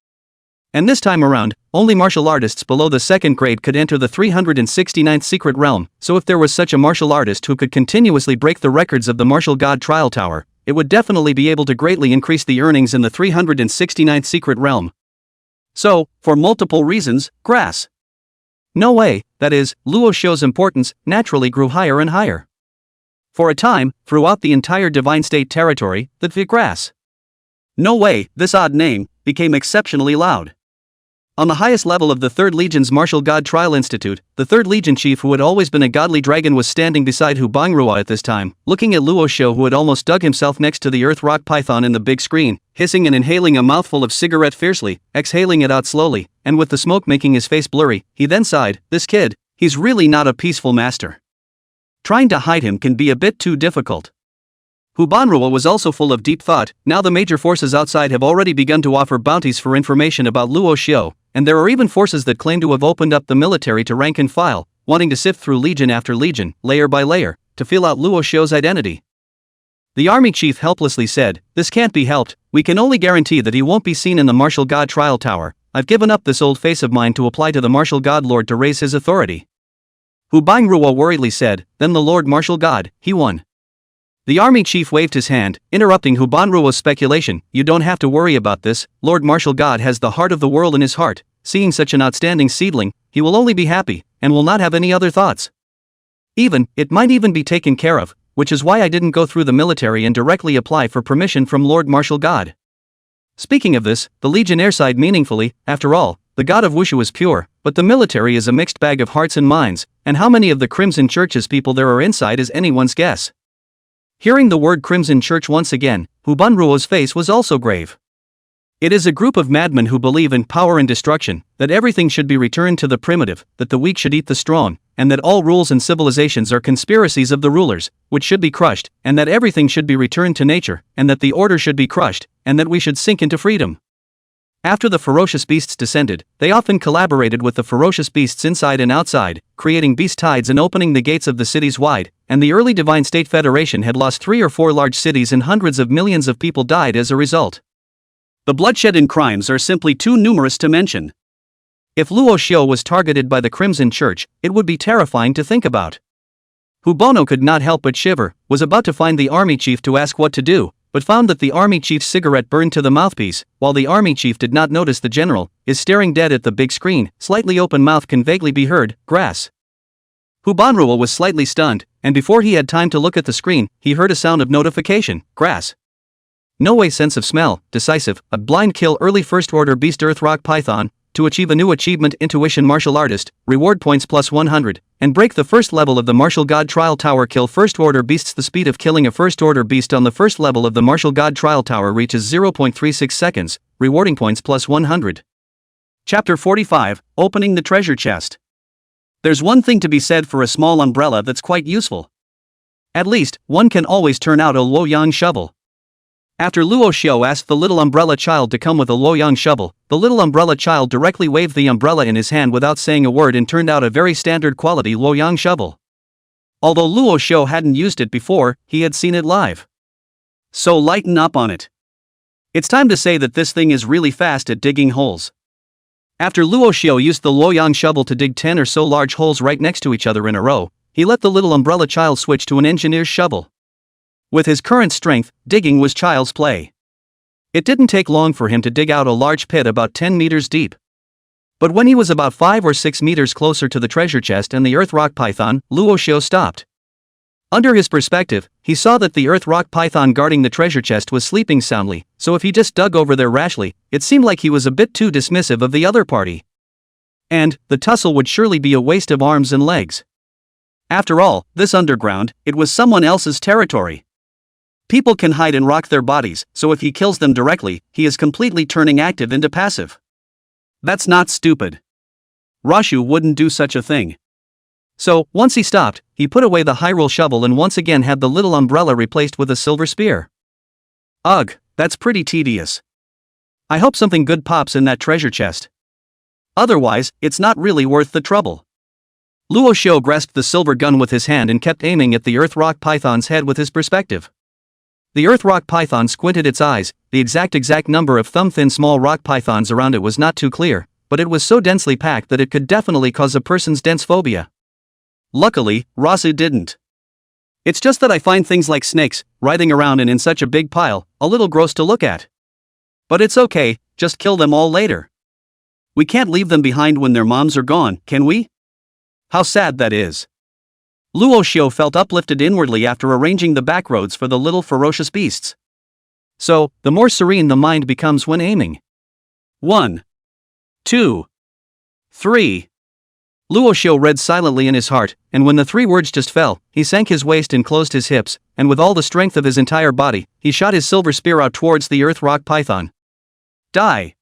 And this time around, only martial artists below the 2nd grade could enter the 369th secret realm, so if there was such a martial artist who could continuously break the records of the martial god trial tower, it would definitely be able to greatly increase the earnings in the 369th secret realm. So, for multiple reasons, Grass. No way, that is, Luo Xiu's importance naturally grew higher and higher. For a time, throughout the entire Divine State territory, the Grass. No way, this odd name, became exceptionally loud. On the highest level of the 3rd Legion's Martial God Trial Institute, the 3rd Legion chief who had always been a godly dragon was standing beside Hu Bangrua at this time, looking at Luo Xiu who had almost dug himself next to the earth rock python in the big screen, hissing and inhaling a mouthful of cigarette fiercely, exhaling it out slowly, and with the smoke making his face blurry, he then sighed, "This kid, he's really not a peaceful master. Trying to hide him can be a bit too difficult." Hu Bangrua was also full of deep thought. Now the major forces outside have already begun to offer bounties for information about Luo Xiu, and there are even forces that claim to have opened up the military to rank and file, wanting to sift through legion after legion, layer by layer, to feel out Luo Xiu's identity. The army chief helplessly said, "This can't be helped, we can only guarantee that he won't be seen in the martial god trial tower. I've given up this old face of mine to apply to the martial god lord to raise his authority." Hu Bangrua worriedly said, "Then the lord martial god, he won. The army chief waved his hand, interrupting Hu Banruo's speculation. You don't have to worry about this, Lord Martial God has the heart of the world in his heart. Seeing such an outstanding seedling, he will only be happy, and will not have any other thoughts. It might even be taken care of, which is why I didn't go through the military and directly apply for permission from Lord Martial God. Speaking of this, the legionnaire sighed meaningfully. After all, the god of wushu is pure, but the military is a mixed bag of hearts and minds, and how many of the Crimson Church's people there are inside is anyone's guess. Hearing the word Crimson Church once again, Hu Banruo's face was also grave. It is a group of madmen who believe in power and destruction, that everything should be returned to the primitive, that the weak should eat the strong, and that all rules and civilizations are conspiracies of the rulers, which should be crushed, and that everything should be returned to nature, and that the order should be crushed, and that we should sink into freedom. After the ferocious beasts descended, they often collaborated with the ferocious beasts inside and outside, creating beast tides and opening the gates of the cities wide, and the early Divine State Federation had lost 3 or 4 large cities and hundreds of millions of people died as a result. The bloodshed and crimes are simply too numerous to mention. If Luo Xiu was targeted by the Crimson Church, it would be terrifying to think about. Hu Bono could not help but shiver, was about to find the army chief to ask what to do, but found that the army chief's cigarette burned to the mouthpiece, while the army chief did not notice the general is staring dead at the big screen. Slightly open mouth can vaguely be heard, grass. Hu Banruo was slightly stunned, and before he had time to look at the screen, he heard a sound of notification, grass. No way sense of smell, decisive, a blind kill early first order beast earth rock python, to achieve a new achievement intuition martial artist, reward points plus 100, and break the first level of the martial god trial tower kill first order beasts. The speed of killing a first order beast on the first level of the martial god trial tower reaches 0.36 seconds, rewarding points plus 100. Chapter 45, Opening the Treasure Chest. There's one thing to be said for a small umbrella that's quite useful. At least, one can always turn out a Luoyang shovel. After Luo Xiu asked the little umbrella child to come with a Luoyang shovel, the little umbrella child directly waved the umbrella in his hand without saying a word and turned out a very standard quality Luoyang shovel. Although Luo Xiu hadn't used it before, he had seen it live. So lighten up on it. It's time to say that this thing is really fast at digging holes. After Luo Xiu used the Luoyang shovel to dig 10 or so large holes right next to each other in a row, he let the little umbrella child switch to an engineer's shovel. With his current strength, digging was child's play. It didn't take long for him to dig out a large pit about 10 meters deep. But when he was about 5 or 6 meters closer to the treasure chest and the earth rock python, Luo Xiu stopped. Under his perspective, he saw that the earth rock python guarding the treasure chest was sleeping soundly, so if he just dug over there rashly, it seemed like he was a bit too dismissive of the other party. And the tussle would surely be a waste of arms and legs. After all, this underground, it was someone else's territory. People can hide and rock their bodies, so if he kills them directly, he is completely turning active into passive. That's not stupid. Rashu wouldn't do such a thing. So, once he stopped, he put away the hyrule shovel and once again had the little umbrella replaced with a silver spear. Ugh, that's pretty tedious. I hope something good pops in that treasure chest. Otherwise, it's not really worth the trouble. Luo Xiu grasped the silver gun with his hand and kept aiming at the earth rock python's head with his perspective. The earth rock python squinted its eyes. The exact number of thumb-thin small rock pythons around it was not too clear, but it was so densely packed that it could definitely cause a person's dense phobia. Luckily, Rasu didn't. It's just that I find things like snakes, writhing around and in such a big pile, a little gross to look at. But it's okay, just kill them all later. We can't leave them behind when their moms are gone, can we? How sad that is. Luo Xiu felt uplifted inwardly after arranging the backroads for the little ferocious beasts. So, the more serene the mind becomes when aiming. 1, 2, 3. Luo Xiu read silently in his heart, and when the 3 words just fell, he sank his waist and closed his hips, and with all the strength of his entire body, he shot his silver spear out towards the earth rock python. Die!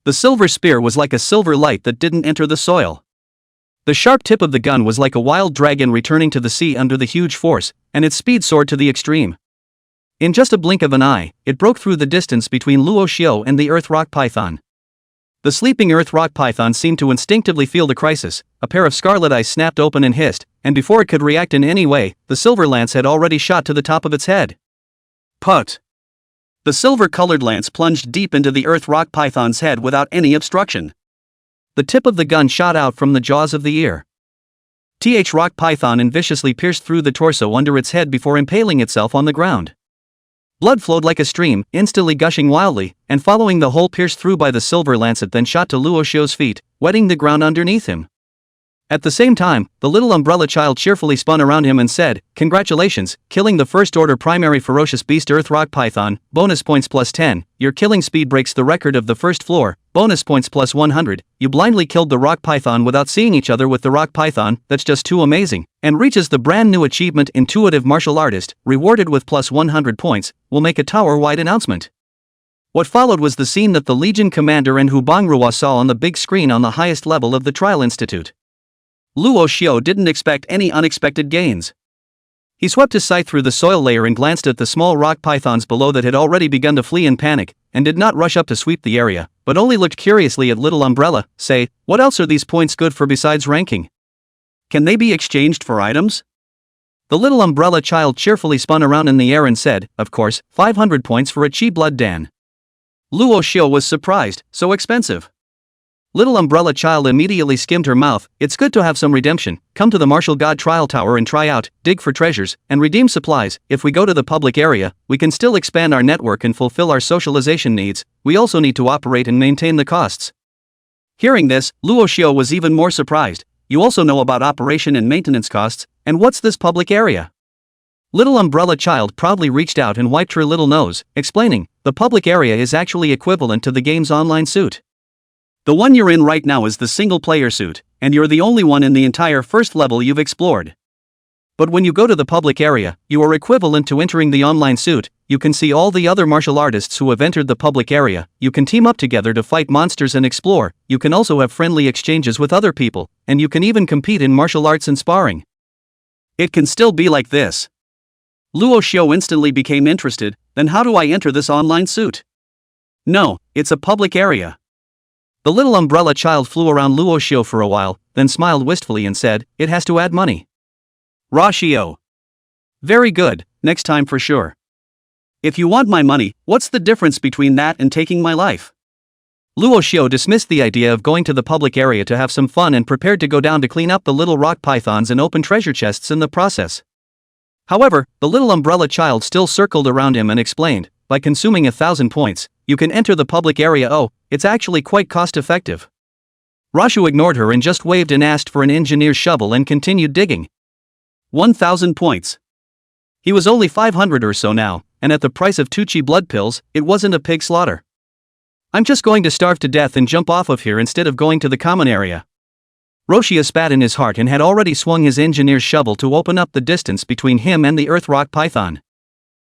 The silver spear was like a silver light that didn't enter the soil. The sharp tip of the gun was like a wild dragon returning to the sea under the huge force, and its speed soared to the extreme. In just a blink of an eye, it broke through the distance between Luo Xiu and the earth rock python. The sleeping earth rock python seemed to instinctively feel the crisis. A pair of scarlet eyes snapped open and hissed, and before it could react in any way, the silver lance had already shot to the top of its head. Put! The silver-colored lance plunged deep into the earth rock python's head without any obstruction. The tip of the gun shot out from the jaws of the ear. Rock python and viciously pierced through the torso under its head before impaling itself on the ground. Blood flowed like a stream, instantly gushing wildly, and following the hole pierced through by the silver lancet then shot to Luo Xiu's feet, wetting the ground underneath him. At the same time, the little umbrella child cheerfully spun around him and said, "Congratulations, killing the first-order primary ferocious beast earth rock python, bonus points plus 10, your killing speed breaks the record of the first floor, bonus points plus 100, you blindly killed the rock python without seeing each other with the rock python, that's just too amazing," and reaches the brand new achievement Intuitive Martial Artist, rewarded with plus 100 points, will make a tower-wide announcement. What followed was the scene that the Legion commander and Hubangrua saw on the big screen on the highest level of the Trial Institute. Luo Xiu didn't expect any unexpected gains. He swept his sight through the soil layer and glanced at the small rock pythons below that had already begun to flee in panic, and did not rush up to sweep the area, but only looked curiously at Little Umbrella, say, "What else are these points good for besides ranking? Can they be exchanged for items?" The little umbrella child cheerfully spun around in the air and said, "Of course, 500 points for a Chi Blood Dan." Luo Xiu was surprised, so expensive. Little umbrella child immediately skimmed her mouth, "It's good to have some redemption, come to the Martial God Trial Tower and try out, dig for treasures, and redeem supplies. If we go to the public area, we can still expand our network and fulfill our socialization needs, we also need to operate and maintain the costs." Hearing this, Luo Xiu was even more surprised. "You also know about operation and maintenance costs, and what's this public area?" Little umbrella child proudly reached out and wiped her little nose, explaining, "The public area is actually equivalent to the game's online suit. The one you're in right now is the single-player suit, and you're the only one in the entire first level you've explored. But when you go to the public area, you are equivalent to entering the online suit, you can see all the other martial artists who have entered the public area, you can team up together to fight monsters and explore, you can also have friendly exchanges with other people, and you can even compete in martial arts and sparring. It can still be like this." Luo Xiu instantly became interested. "Then how do I enter this online suit?" "No, it's a public area." The little umbrella child flew around Luo Xiu for a while, then smiled wistfully and said, "It has to add money." "Xiu. Very good, next time for sure. If you want my money, what's the difference between that and taking my life?" Luo Xiu dismissed the idea of going to the public area to have some fun and prepared to go down to clean up the little rock pythons and open treasure chests in the process. However, the little umbrella child still circled around him and explained, "By consuming 1,000 points, you can enter the public area. Oh, it's actually quite cost-effective." Xiu ignored her and just waved and asked for an engineer's shovel and continued digging. 1,000 points. He was only 500 or so now, and at the price of 2 Chi blood pills, it wasn't a pig slaughter. "I'm just going to starve to death and jump off of here instead of going to the common area." Xiu spat in his heart and had already swung his engineer's shovel to open up the distance between him and the earth rock python.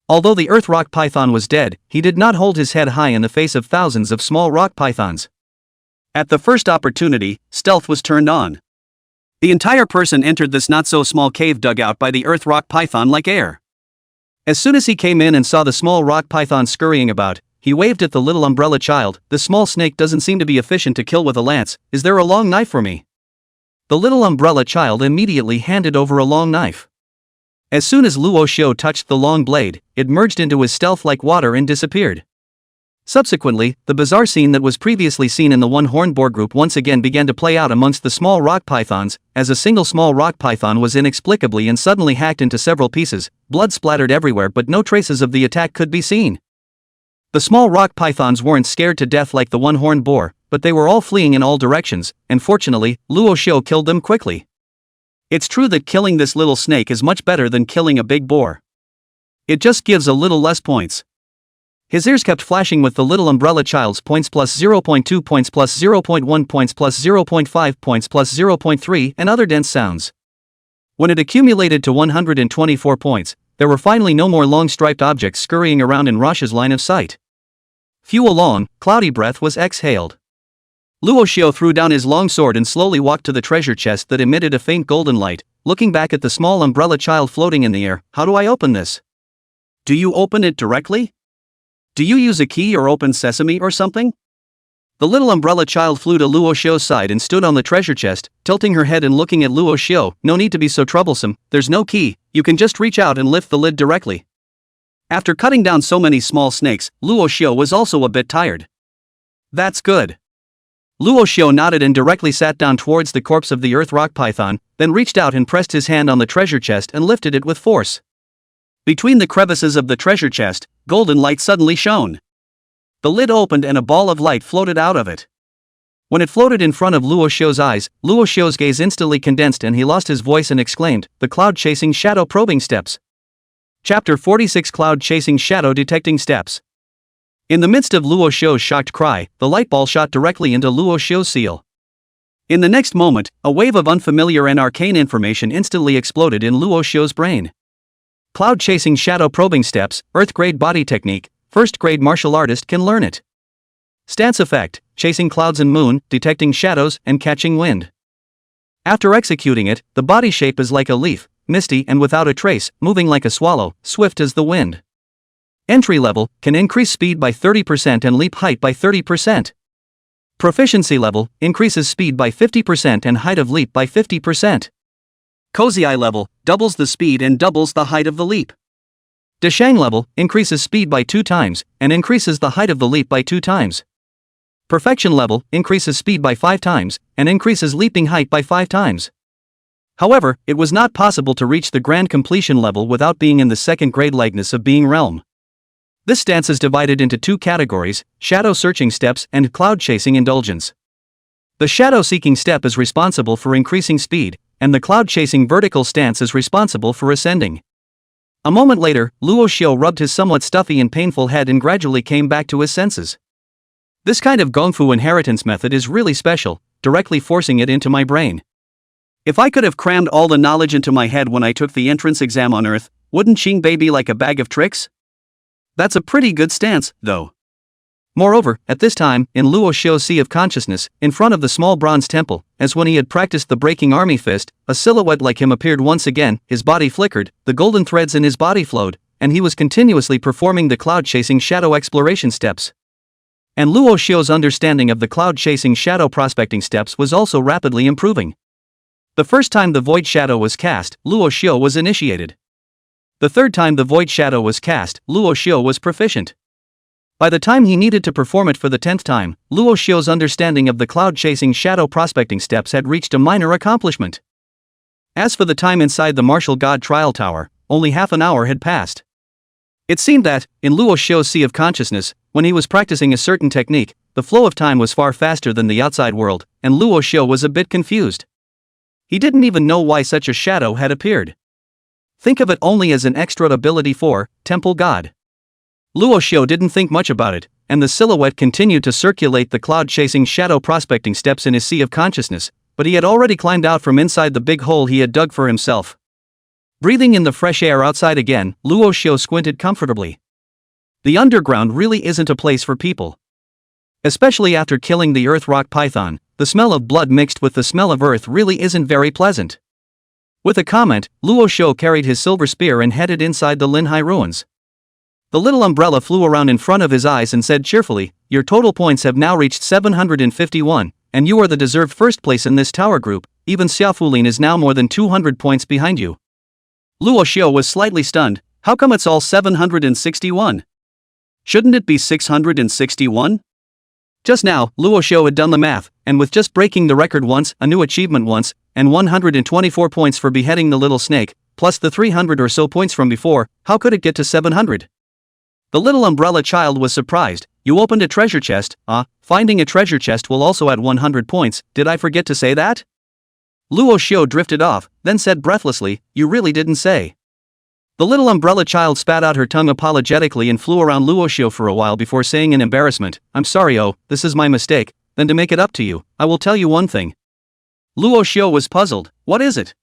Although the earth rock python was dead, he did not hold his head high in the face of thousands of small rock pythons. At the first opportunity, stealth was turned on. The entire person entered this not-so-small cave dug out by the earth rock python like air. As soon as he came in and saw the small rock python scurrying about, he waved at the little umbrella child. "The small snake doesn't seem to be efficient to kill with a lance, is there a long knife for me?" The little umbrella child immediately handed over a long knife. As soon as Luo Xiu touched the long blade, it merged into his stealth like water and disappeared. Subsequently, the bizarre scene that was previously seen in the one-horned boar group once again began to play out amongst the small rock pythons, as a single small rock python was inexplicably and suddenly hacked into several pieces, blood splattered everywhere but no traces of the attack could be seen. The small rock pythons weren't scared to death like the one-horned boar, but they were all fleeing in all directions, and fortunately, Luo Xiu killed them quickly. It's true that killing this little snake is much better than killing a big boar. It just gives a little less points. His ears kept flashing with the little umbrella child's points plus 0.2 points plus 0.1 points plus 0.5 points plus 0.3 and other dense sounds. When it accumulated to 124 points, there were finally no more long striped objects scurrying around in Xiu's line of sight. Few along, cloudy breath was exhaled. Luo Xiu threw down his long sword and slowly walked to the treasure chest that emitted a faint golden light, looking back at the small umbrella child floating in the air. "How do I open this?" "Do you open it directly? Do you use a key or open sesame or something?" The little umbrella child flew to Luo Xiu's side and stood on the treasure chest, tilting her head and looking at Luo Xiu. "No need to be so troublesome, there's no key, you can just reach out and lift the lid directly." After cutting down so many small snakes, Luo Xiu was also a bit tired. "That's good." Luo Xiu nodded and directly sat down towards the corpse of the earth rock python, then reached out and pressed his hand on the treasure chest and lifted it with force. Between the crevices of the treasure chest, golden light suddenly shone. The lid opened and a ball of light floated out of it. When it floated in front of Luo Xiu's eyes, Luo Xiu's gaze instantly condensed and he lost his voice and exclaimed, "The cloud-chasing shadow probing steps." Chapter 46 Cloud-chasing shadow detecting steps. In the midst of Luo Xiu's shocked cry, the light ball shot directly into Luo Xiu's seal. In the next moment, a wave of unfamiliar and arcane information instantly exploded in Luo Xiu's brain. Cloud-chasing shadow probing steps, Earth-grade body technique, first-grade martial artist can learn it. Stance effect, chasing clouds and moon, detecting shadows, and catching wind. After executing it, the body shape is like a leaf, misty and without a trace, moving like a swallow, swift as the wind. Entry level, can increase speed by 30% and leap height by 30%. Proficiency level, increases speed by 50% and height of leap by 50%. Cozy eye level, doubles the speed and doubles the height of the leap. Deshang level, increases speed by 2 times, and increases the height of the leap by 2 times. Perfection level, increases speed by 5 times, and increases leaping height by 5 times. However, it was not possible to reach the grand completion level without being in the second grade likeness of being realm. This stance is divided into 2 categories, shadow searching steps and cloud chasing indulgence. The shadow seeking step is responsible for increasing speed, and the cloud chasing vertical stance is responsible for ascending. A moment later, Luo Xiu rubbed his somewhat stuffy and painful head and gradually came back to his senses. This kind of Gongfu inheritance method is really special, directly forcing it into my brain. If I could have crammed all the knowledge into my head when I took the entrance exam on Earth, wouldn't Qingbei be like a bag of tricks? That's a pretty good stance, though. Moreover, at this time, in Luo Xiu's Sea of Consciousness, in front of the small bronze temple, as when he had practiced the breaking army fist, a silhouette like him appeared once again, his body flickered, the golden threads in his body flowed, and he was continuously performing the cloud-chasing shadow exploration steps. And Luo Xiu's understanding of the cloud-chasing shadow prospecting steps was also rapidly improving. The first time the void shadow was cast, Luo Xiu was initiated. The third time the void shadow was cast, Luo Xiu was proficient. By the time he needed to perform it for the 10th time, Luo Xiu's understanding of the cloud-chasing shadow prospecting steps had reached a minor accomplishment. As for the time inside the martial god trial tower, only half an hour had passed. It seemed that, in Luo Xiu's Sea of Consciousness, when he was practicing a certain technique, the flow of time was far faster than the outside world, and Luo Xiu was a bit confused. He didn't even know why such a shadow had appeared. Think of it only as an extra ability for Temple God. Luo Xiu didn't think much about it, and the silhouette continued to circulate the cloud-chasing shadow prospecting steps in his Sea of Consciousness, but he had already climbed out from inside the big hole he had dug for himself. Breathing in the fresh air outside again, Luo Xiu squinted comfortably. The underground really isn't a place for people. Especially after killing the earth rock python, the smell of blood mixed with the smell of earth really isn't very pleasant. With a comment, Luo Xiu carried his silver spear and headed inside the Linhai ruins. The little umbrella flew around in front of his eyes and said cheerfully, "Your total points have now reached 751, and you are the deserved first place in this tower group. Even Xiaofulin is now more than 200 points behind you." Luo Xiu was slightly stunned. How come it's all 761? Shouldn't it be 661? Just now, Luo Xiu had done the math, and with just breaking the record once, a new achievement once, and 124 points for beheading the little snake, plus the 300 or so points from before, how could it get to 700? The little umbrella child was surprised. "You opened a treasure chest, finding a treasure chest will also add 100 points, did I forget to say that?" Luo Xiu drifted off, then said breathlessly, "You really didn't say." The little umbrella child spat out her tongue apologetically and flew around Luo Xiu for a while before saying in embarrassment, "I'm sorry, this is my mistake." "Then to make it up to you, I will tell you one thing." Luo Xiu was puzzled. "What is it?"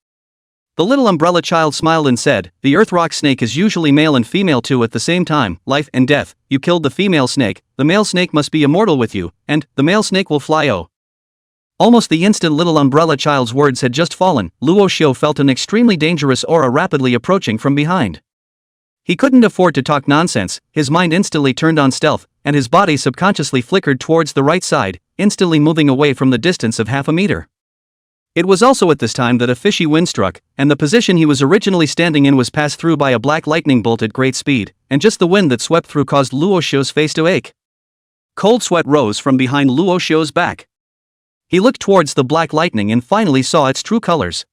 The little umbrella child smiled and said, "The earth rock snake is usually male and female too at the same time, life and death. You killed the female snake, the male snake must be immortal with you, and the male snake will fly Almost the instant little umbrella child's words had just fallen, Luo Xiu felt an extremely dangerous aura rapidly approaching from behind. He couldn't afford to talk nonsense, his mind instantly turned on stealth, and his body subconsciously flickered towards the right side, instantly moving away from the distance of half a meter. It was also at this time that a fishy wind struck, and the position he was originally standing in was passed through by a black lightning bolt at great speed, and just the wind that swept through caused Luo Xiu's face to ache. Cold sweat rose from behind Luo Xiu's back. He looked towards the black lightning and finally saw its true colors.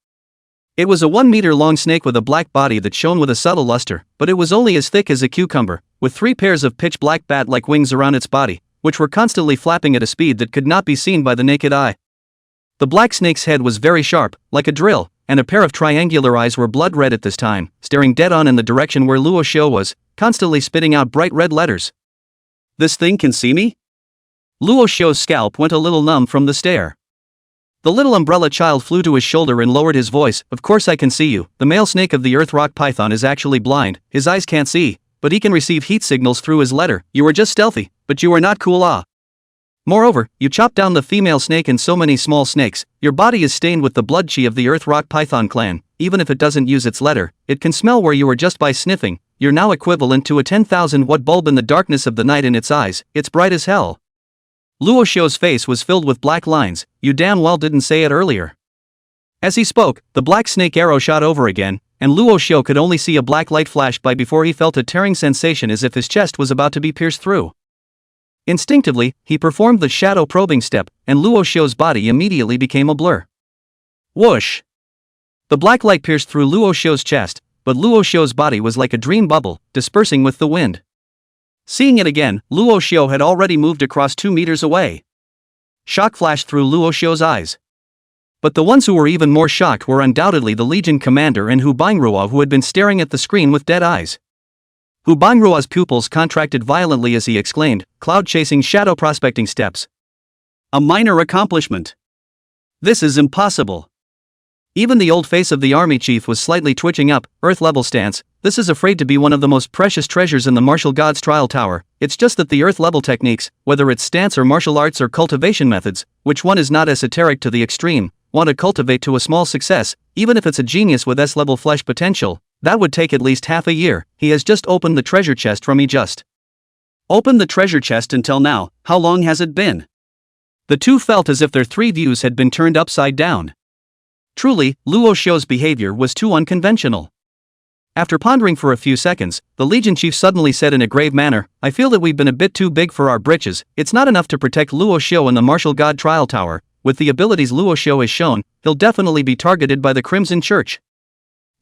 It was a 1-meter-long snake with a black body that shone with a subtle luster, but it was only as thick as a cucumber, with 3 pairs of pitch-black bat-like wings around its body, which were constantly flapping at a speed that could not be seen by the naked eye. The black snake's head was very sharp, like a drill, and a pair of triangular eyes were blood red at this time, staring dead on in the direction where Luo Xiu was, constantly spitting out bright red letters. "This thing can see me?" Luo Xiu's scalp went a little numb from the stare. The little umbrella child flew to his shoulder and lowered his voice. "Of course I can see you. The male snake of the earth rock python is actually blind, his eyes can't see, but he can receive heat signals through his letter. You are just stealthy, but you are not cool Moreover, you chopped down the female snake and so many small snakes. Your body is stained with the blood chi of the earth rock python clan. Even if it doesn't use its letter, it can smell where you are just by sniffing. You're now equivalent to a 10,000-watt bulb in the darkness of the night in its eyes. It's bright as hell." Luo Xiu's face was filled with black lines. "You damn well didn't say it earlier." As he spoke, the black snake arrow shot over again, and Luo Xiu could only see a black light flash by before he felt a tearing sensation as if his chest was about to be pierced through. Instinctively, he performed the shadow probing step, and Luo Xiu's body immediately became a blur. Whoosh! The black light pierced through Luo Xiu's chest, but Luo Xiu's body was like a dream bubble, dispersing with the wind. Seeing it again, Luo Xiu had already moved across 2 meters away. Shock flashed through Luo Xiu's eyes. But the ones who were even more shocked were undoubtedly the Legion commander and Hu Bangrua, who had been staring at the screen with dead eyes. Hu Bangrua's pupils contracted violently as he exclaimed, "Cloud-chasing shadow prospecting steps. A minor accomplishment. This is impossible." Even the old face of the army chief was slightly twitching up. "Earth-level stance, this is afraid to be one of the most precious treasures in the martial gods trial tower. It's just that the earth-level techniques, whether it's stance or martial arts or cultivation methods, which one is not esoteric to the extreme, want to cultivate to a small success, even if it's a genius with S-level flesh potential, that would take at least half a year. He has just opened the treasure chest from he just opened the treasure chest until now. How long has it been?" The two felt as if their 3 views had been turned upside down. Truly, Luo Xiu's behavior was too unconventional. After pondering for a few seconds, the Legion chief suddenly said in a grave manner, "I feel that we've been a bit too big for our britches. It's not enough to protect Luo Xiu in the martial god trial tower. With the abilities Luo Xiu has shown, he'll definitely be targeted by the Crimson Church.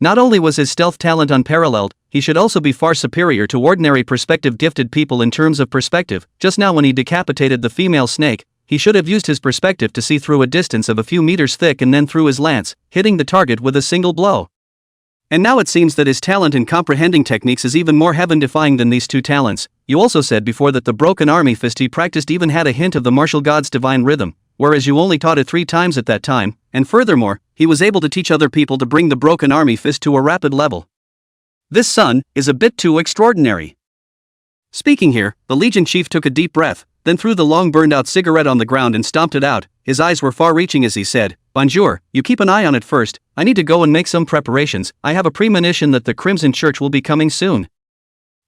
Not only was his stealth talent unparalleled, he should also be far superior to ordinary perspective-gifted people in terms of perspective. Just now when he decapitated the female snake, he should have used his perspective to see through a distance of a few meters thick and then threw his lance, hitting the target with a single blow. And now it seems that his talent in comprehending techniques is even more heaven-defying than these 2 talents. You also said before that the broken army fist he practiced even had a hint of the martial god's divine rhythm, whereas you only taught it 3 times at that time, and furthermore, he was able to teach other people to bring the broken army fist to a rapid level. This son is a bit too extraordinary." Speaking here, the Legion chief took a deep breath, then threw the long burned-out cigarette on the ground and stomped it out. His eyes were far-reaching as he said, "Bonjour, you keep an eye on it first. I need to go and make some preparations. I have a premonition that the Crimson Church will be coming soon."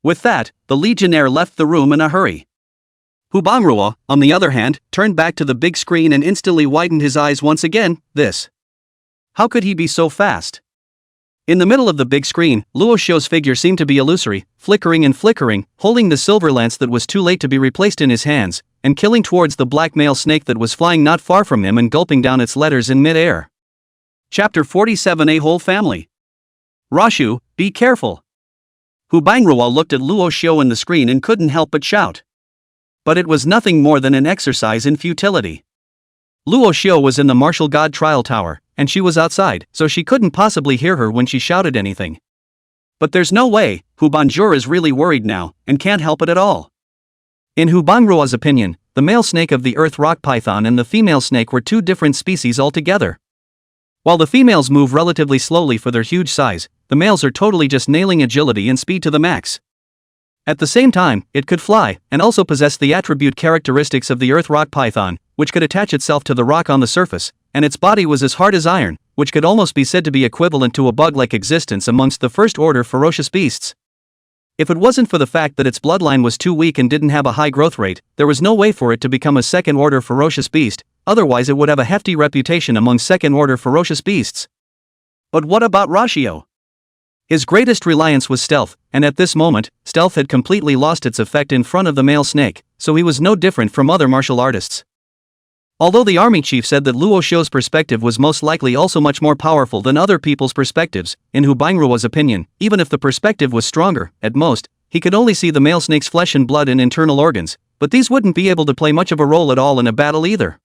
With that, the Legionnaire left the room in a hurry. Hu Bangrua, on the other hand, turned back to the big screen and instantly widened his eyes once again. This. How could he be so fast? In the middle of the big screen, Luo Xiu's figure seemed to be illusory, flickering and flickering, holding the silver lance that was too late to be replaced in his hands, and killing towards the black male snake that was flying not far from him and gulping down its letters in mid-air. Chapter 47. A whole family. "Rashu, be careful." Hu Bangrua looked at Luo Xiu in the screen and couldn't help but shout. But it was nothing more than an exercise in futility. Luo Xiu was in the martial god trial tower, and she was outside, so she couldn't possibly hear her when she shouted anything. But there's no way. Hu Banjur is really worried now, and can't help it at all. In Hu Bangrua's opinion, the male snake of the earth rock python and the female snake were 2 different species altogether. While the females move relatively slowly for their huge size, the males are totally just nailing agility and speed to the max. At the same time, it could fly, and also possess the attribute characteristics of the earth rock python, which could attach itself to the rock on the surface, and its body was as hard as iron, which could almost be said to be equivalent to a bug-like existence amongst the first-order ferocious beasts. If it wasn't for the fact that its bloodline was too weak and didn't have a high growth rate, there was no way for it to become a second-order ferocious beast, otherwise it would have a hefty reputation among second-order ferocious beasts. But what about Rashu? His greatest reliance was stealth, and at this moment, stealth had completely lost its effect in front of the male snake, so he was no different from other martial artists. Although the army chief said that Luo Xiu's perspective was most likely also much more powerful than other people's perspectives, in Hu Bingruo's opinion, even if the perspective was stronger, at most, he could only see the male snake's flesh and blood and internal organs, but these wouldn't be able to play much of a role at all in a battle either.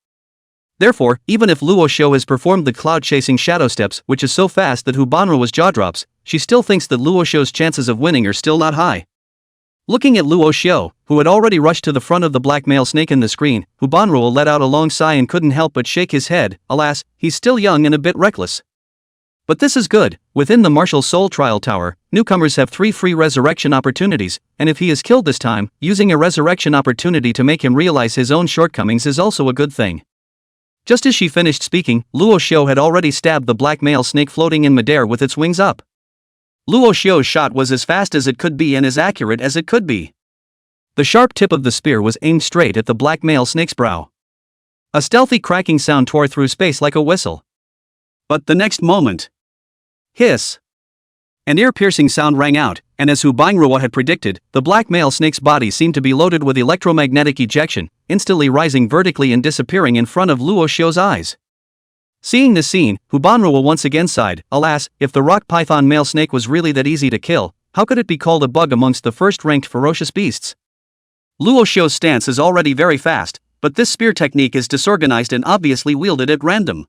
Therefore, even if Luo Xiu has performed the cloud-chasing shadow steps, which is so fast that Hu Bingruo's jaw drops, she still thinks that Luo Xiu's chances of winning are still not high. Looking at Luo Xiu, who had already rushed to the front of the black male snake in the screen, Hu Bingruo let out a long sigh and couldn't help but shake his head. Alas, he's still young and a bit reckless. But this is good. Within the Martial Soul Trial Tower, newcomers have 3 free resurrection opportunities, and if he is killed this time, using a resurrection opportunity to make him realize his own shortcomings is also a good thing. Just as she finished speaking, Luo Xiu had already stabbed the black male snake floating in midair with its wings up. Luo Xiu's shot was as fast as it could be and as accurate as it could be. The sharp tip of the spear was aimed straight at the black male snake's brow. A stealthy cracking sound tore through space like a whistle. But the next moment, hiss! An ear-piercing sound rang out, and as Hu Bingruo had predicted, the black male snake's body seemed to be loaded with electromagnetic ejection, instantly rising vertically and disappearing in front of Luo Xiu's eyes. Seeing this scene, Hu Bingruo once again sighed. Alas, if the rock python male snake was really that easy to kill, how could it be called a bug amongst the first-ranked ferocious beasts? Luo Xiu's stance is already very fast, but this spear technique is disorganized and obviously wielded at random.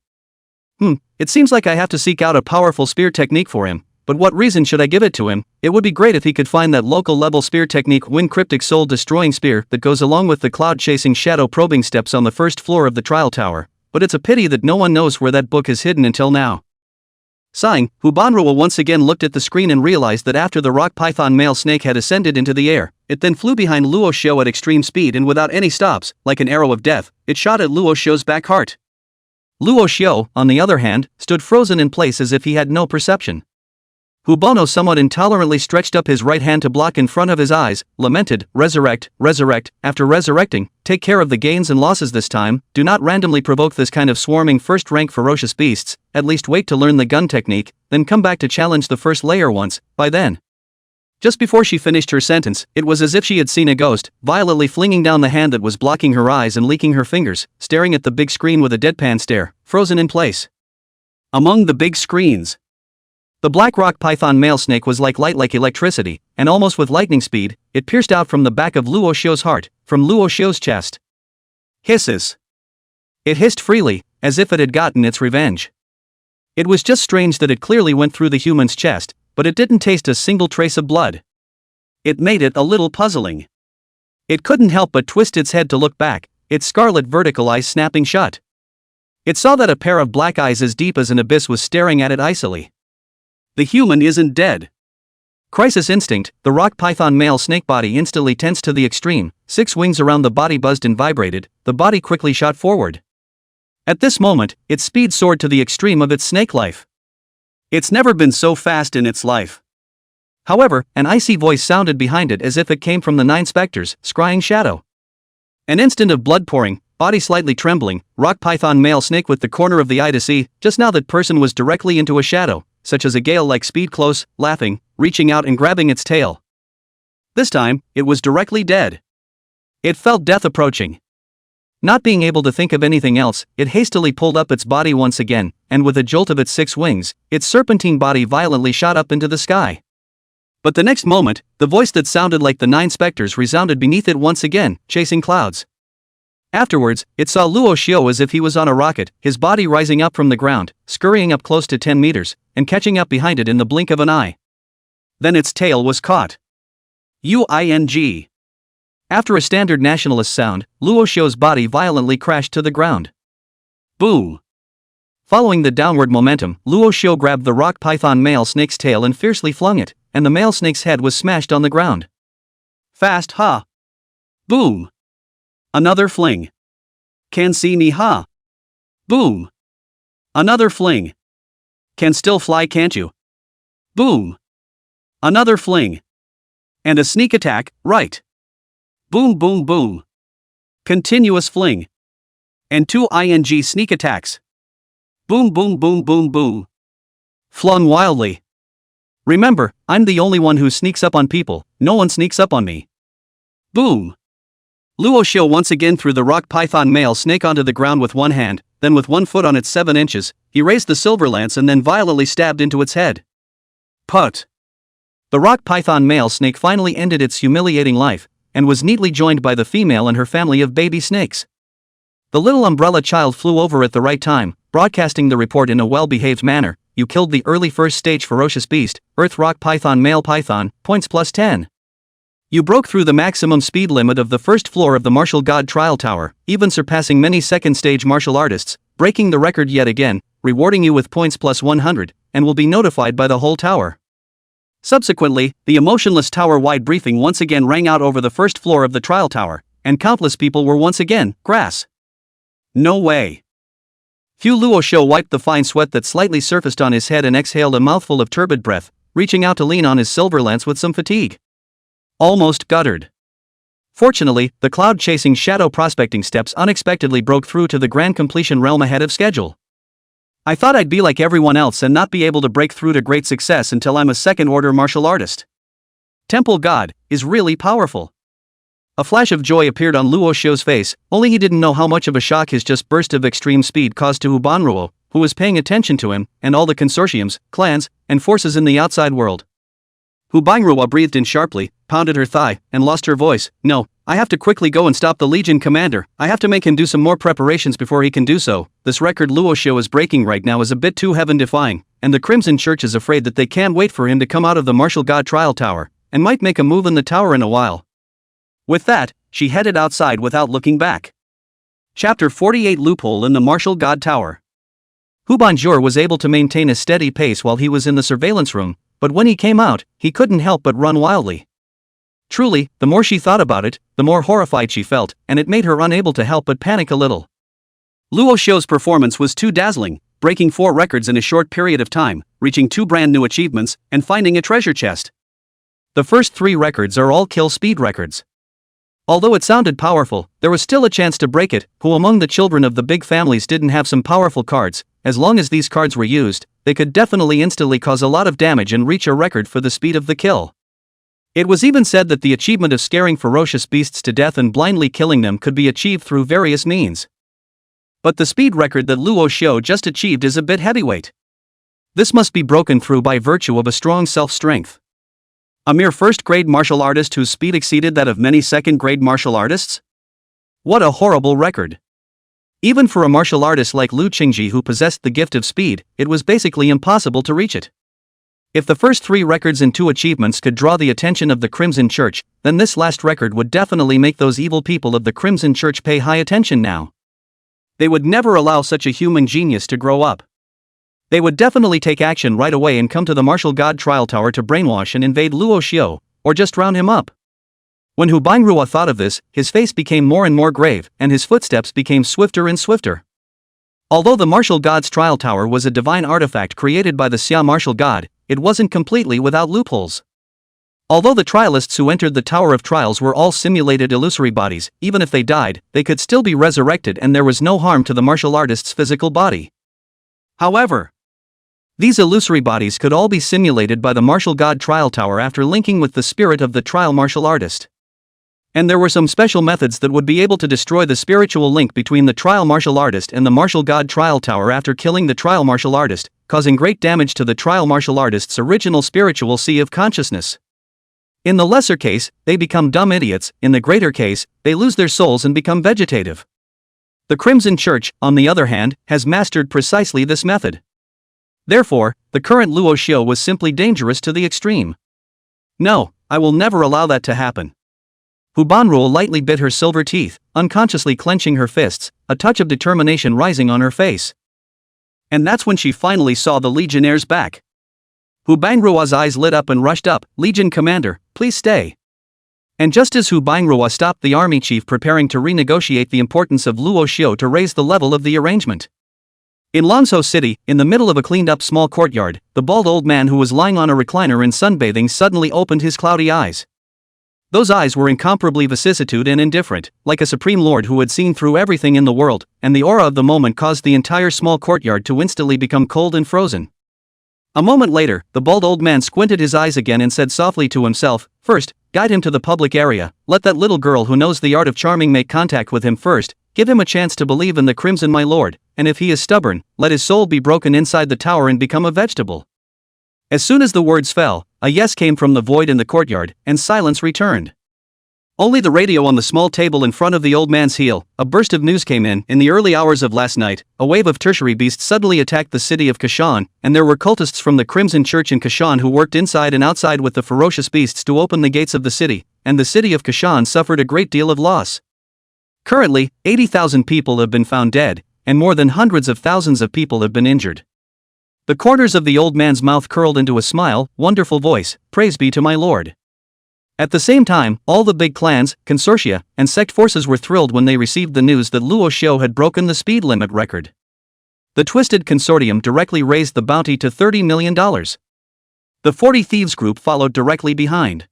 It seems like I have to seek out a powerful spear technique for him, but what reason should I give it to him? It would be great if he could find that local level spear technique, Wind Cryptic Soul Destroying Spear, that goes along with the cloud-chasing shadow probing steps on the first floor of the trial tower, but it's a pity that no one knows where that book is hidden until now. Sighing, Hu Bingruo once again looked at the screen and realized that after the rock python male snake had ascended into the air, it then flew behind Luo Xiu at extreme speed and without any stops, like an arrow of death, it shot at Luo Xiu's back heart. Luo Xiu, on the other hand, stood frozen in place as if he had no perception. Hu Bingruo somewhat intolerantly stretched up his right hand to block in front of his eyes, lamented, resurrect, resurrect, after resurrecting, take care of the gains and losses this time, do not randomly provoke this kind of swarming first-rank ferocious beasts, at least wait to learn the gun technique, then come back to challenge the first layer once, by then. Just before she finished her sentence, it was as if she had seen a ghost, violently flinging down the hand that was blocking her eyes and leaking her fingers, staring at the big screen with a deadpan stare, frozen in place. Among the big screens, the black rock python male snake was like light like electricity, and almost with lightning speed, it pierced out from the back of Luo Xiu's heart, from Luo Xiu's chest. Hisses. It hissed freely, as if it had gotten its revenge. It was just strange that it clearly went through the human's chest, but it didn't taste a single trace of blood. It made it a little puzzling. It couldn't help but twist its head to look back, its scarlet vertical eyes snapping shut. It saw that a pair of black eyes as deep as an abyss was staring at it icily. The human isn't dead. Crisis instinct, the rock python male snake body instantly tensed to the extreme, 6 wings around the body buzzed and vibrated, the body quickly shot forward. At this moment, its speed soared to the extreme of its snake life. It's never been so fast in its life. However, an icy voice sounded behind it as if it came from the 9 specters, scrying shadow. An instant of blood pouring, body slightly trembling, rock python male snake with the corner of the eye to see, just now that person was directly into a shadow, such as a gale-like speed close, laughing, reaching out and grabbing its tail. This time, it was directly dead. It felt death approaching. Not being able to think of anything else, it hastily pulled up its body once again, and with a jolt of its 6 wings, its serpentine body violently shot up into the sky. But the next moment, the voice that sounded like the 9 specters resounded beneath it once again, chasing clouds. Afterwards, it saw Luo Xiu as if he was on a rocket, his body rising up from the ground, scurrying up close to 10 meters, and catching up behind it in the blink of an eye. Then its tail was caught. Uing. After a standard nationalist sound, Luo Xiu's body violently crashed to the ground. Boom! Following the downward momentum, Luo Xiu grabbed the rock python male snake's tail and fiercely flung it, and the male snake's head was smashed on the ground. Fast ha! Boom! Another fling. Can see ni ha! Boom! Another fling. Can still fly, can't you? Boom! Another fling. And a sneak attack, right? Boom boom boom. Continuous fling. And 2 ing sneak attacks. Boom boom boom boom boom. Flung wildly. Remember, I'm the only one who sneaks up on people, no one sneaks up on me. Boom. Luo Xiu once again threw the rock python male snake onto the ground with one hand, then with 1 foot on its 7 inches, he raised the silver lance and then violently stabbed into its head. Put! The rock python male snake finally ended its humiliating life, and was neatly joined by the female and her family of baby snakes. The little umbrella child flew over at the right time, broadcasting the report in a well-behaved manner. You killed the early first stage ferocious beast, Earth rock python male python, points plus 10. You broke through the maximum speed limit of the first floor of the martial god trial tower, even surpassing many second stage martial artists, breaking the record yet again, rewarding you with points plus 100, and will be notified by the whole tower. Subsequently, the emotionless tower-wide briefing once again rang out over the first floor of the trial tower, and countless people were once again, grass. No way. Hu Luo Xiu wiped the fine sweat that slightly surfaced on his head and exhaled a mouthful of turbid breath, reaching out to lean on his silver lance with some fatigue. Almost guttered. Fortunately, the cloud-chasing shadow prospecting steps unexpectedly broke through to the grand completion realm ahead of schedule. I thought I'd be like everyone else and not be able to break through to great success until I'm a second-order martial artist. Temple God is really powerful. A flash of joy appeared on Luo Xiu's face, only he didn't know how much of a shock his just burst of extreme speed caused to Hu Banruo, who was paying attention to him, and all the consortiums, clans, and forces in the outside world. Hu Banruo breathed in sharply, pounded her thigh, and lost her voice. No, I have to quickly go and stop the Legion commander. I have to make him do some more preparations before he can do so. This record Luo Xiu is breaking right now is a bit too heaven-defying, and the Crimson Church is afraid that they can't wait for him to come out of the martial god trial tower, and might make a move in the tower in a while. With that, she headed outside without looking back. Chapter 48 Loophole in the Martial God Tower. Hu Banjur was able to maintain a steady pace while he was in the surveillance room, but when he came out, he couldn't help but run wildly. Truly, the more she thought about it, the more horrified she felt, and it made her unable to help but panic a little. Luo Xiu's performance was too dazzling, breaking 4 records in a short period of time, reaching 2 brand new achievements, and finding a treasure chest. The first 3 records are all kill speed records. Although it sounded powerful, there was still a chance to break it. Who among the children of the big families didn't have some powerful cards? As long as these cards were used, they could definitely instantly cause a lot of damage and reach a record for the speed of the kill. It was even said that the achievement of scaring ferocious beasts to death and blindly killing them could be achieved through various means. But the speed record that Luo Xiu just achieved is a bit heavyweight. This must be broken through by virtue of a strong self-strength. A mere first-grade martial artist whose speed exceeded that of many second-grade martial artists? What a horrible record. Even for a martial artist like Lu Qingci who possessed the gift of speed, it was basically impossible to reach it. If the first 3 records and 2 achievements could draw the attention of the Crimson Church, then this last record would definitely make those evil people of the Crimson Church pay high attention now. They would never allow such a human genius to grow up. They would definitely take action right away and come to the martial god trial tower to brainwash and invade Luo Xiu, or just round him up. When Hu Bangrua thought of this, his face became more and more grave, and his footsteps became swifter and swifter. Although the martial god's trial tower was a divine artifact created by the Xia martial god, it wasn't completely without loopholes. Although the trialists who entered the Tower of Trials were all simulated illusory bodies, even if they died, they could still be resurrected and there was no harm to the martial artist's physical body. However, these illusory bodies could all be simulated by the martial god trial tower after linking with the spirit of the trial martial artist. And there were some special methods that would be able to destroy the spiritual link between the trial martial artist and the martial god trial tower after killing the trial martial artist, causing great damage to the trial martial artist's original spiritual sea of consciousness. In the lesser case, they become dumb idiots. In the greater case, they lose their souls and become vegetative. The Crimson Church, on the other hand, has mastered precisely this method. Therefore, the current Luo Xiu was simply dangerous to the extreme. No, I will never allow that to happen. Hu Banruo lightly bit her silver teeth, unconsciously clenching her fists, a touch of determination rising on her face. And that's when she finally saw the Legionnaires back. Hu Bangrua's eyes lit up and rushed up. "Legion Commander, please stay." And just as Hu Bangrua stopped the army chief preparing to renegotiate the importance of Luo Xiu to raise the level of the arrangement. In Lanzhou City, in the middle of a cleaned-up small courtyard, the bald old man who was lying on a recliner in sunbathing suddenly opened his cloudy eyes. Those eyes were incomparably vicissitude and indifferent, like a supreme lord who had seen through everything in the world, and the aura of the moment caused the entire small courtyard to instantly become cold and frozen. A moment later, the bald old man squinted his eyes again and said softly to himself, "First, guide him to the public area, let that little girl who knows the art of charming make contact with him first, give him a chance to believe in the crimson my lord, and if he is stubborn, let his soul be broken inside the tower and become a vegetable. As soon as the words fell, a yes came from the void in the courtyard, and silence returned. Only the radio on the small table in front of the old man's heel. A burst of news came in the early hours of last night. A wave of tertiary beasts suddenly attacked the city of Kashan, and there were cultists from the Crimson Church in Kashan who worked inside and outside with the ferocious beasts to open the gates of the city, and the city of Kashan suffered a great deal of loss. Currently, 80,000 people have been found dead, and more than hundreds of thousands of people have been injured. The corners of the old man's mouth curled into a smile. Wonderful voice, praise be to my lord. At the same time, all the big clans, consortia, and sect forces were thrilled when they received the news that Luo Xiu had broken the speed limit record. The Twisted Consortium directly raised the bounty to $30 million. The 40 Thieves group followed directly behind.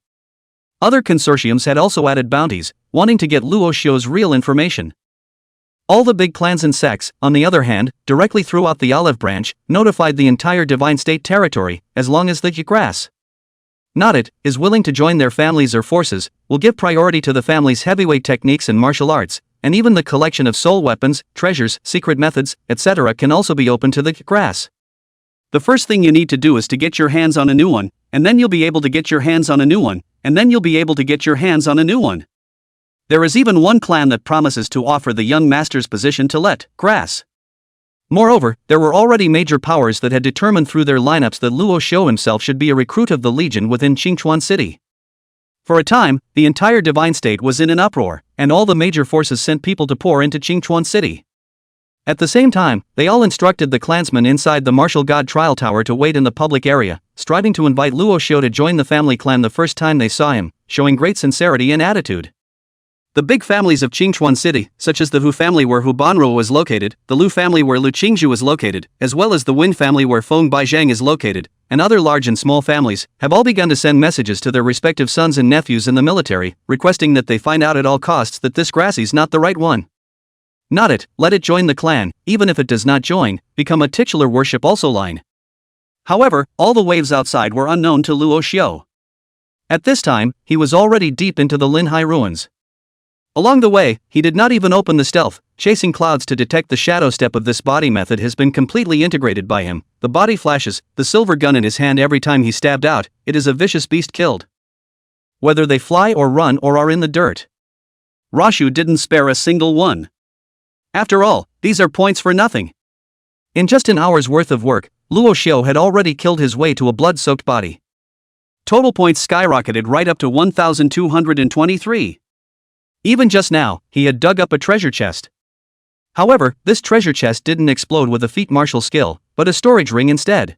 Other consortiums had also added bounties, wanting to get Luo Xiu's real information. All the big clans and sects, on the other hand, directly throughout the olive branch, notified the entire Divine State territory, as long as the grass not it, is willing to join their families or forces, will give priority to the family's heavyweight techniques and martial arts, and even the collection of soul weapons, treasures, secret methods, etc. can also be open to the grass. The first thing you need to do is to get your hands on a new one, and then you'll be able to get your hands on a new one, and then you'll be able to get your hands on a new one. There is even one clan that promises to offer the young master's position to let grass. Moreover, there were already major powers that had determined through their lineups that Luo Xiu himself should be a recruit of the Legion within Qingchuan City. For a time, the entire Divine State was in an uproar, and all the major forces sent people to pour into Qingchuan City. At the same time, they all instructed the clansmen inside the martial god trial tower to wait in the public area, striving to invite Luo Xiu to join the family clan the first time they saw him, showing great sincerity and attitude. The big families of Qingchuan City, such as the Hu family where Hu Banruo was located, the Lu family where Lu Qingci was located, as well as the Wen family where Feng Baizhang is located, and other large and small families, have all begun to send messages to their respective sons and nephews in the military, requesting that they find out at all costs that this Grassie's not the right one. Not it, let it join the clan, even if it does not join, become a titular worship also line. However, all the waves outside were unknown to Luo Xiu. At this time, he was already deep into the Linhai ruins. Along the way, he did not even open the stealth, chasing clouds to detect the shadow step of this body method has been completely integrated by him. The body flashes, the silver gun in his hand every time he stabbed out, it is a vicious beast killed. Whether they fly or run or are in the dirt. Rashu didn't spare a single one. After all, these are points for nothing. In just an hour's worth of work, Luo Xiu had already killed his way to a blood-soaked body. Total points skyrocketed right up to 1,223. Even just now, he had dug up a treasure chest. However, this treasure chest didn't explode with a feat martial skill, but a storage ring instead.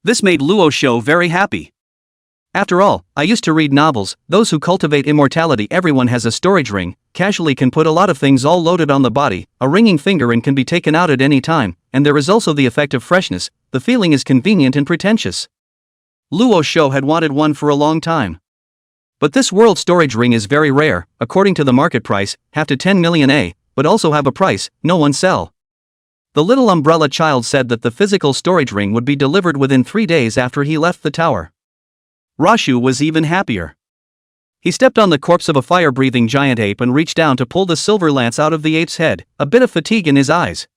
This made Luo Xiu very happy. After all, I used to read novels, those who cultivate immortality everyone has a storage ring, casually can put a lot of things all loaded on the body, a ringing finger and can be taken out at any time, and there is also the effect of freshness, the feeling is convenient and pretentious. Luo Xiu had wanted one for a long time. But this world storage ring is very rare, according to the market price, half to 10 million A, but also have a price, no one sell. The little umbrella child said that the physical storage ring would be delivered within 3 days after he left the tower. Rashu was even happier. He stepped on the corpse of a fire-breathing giant ape and reached down to pull the silver lance out of the ape's head, a bit of fatigue in his eyes.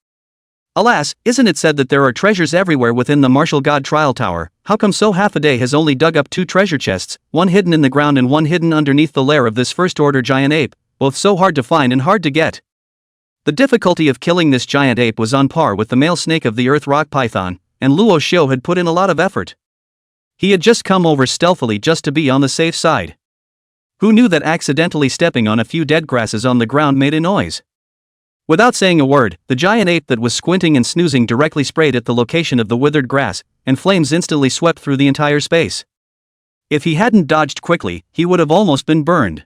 Alas, isn't it said that there are treasures everywhere within the martial god trial tower? How come so half a day has only dug up 2 treasure chests, one hidden in the ground and one hidden underneath the lair of this first-order giant ape, both so hard to find and hard to get? The difficulty of killing this giant ape was on par with the male snake of the earth rock python, and Luo Xiu had put in a lot of effort. He had just come over stealthily just to be on the safe side. Who knew that accidentally stepping on a few dead grasses on the ground made a noise? Without saying a word, the giant ape that was squinting and snoozing directly sprayed at the location of the withered grass, and flames instantly swept through the entire space. If he hadn't dodged quickly, he would have almost been burned.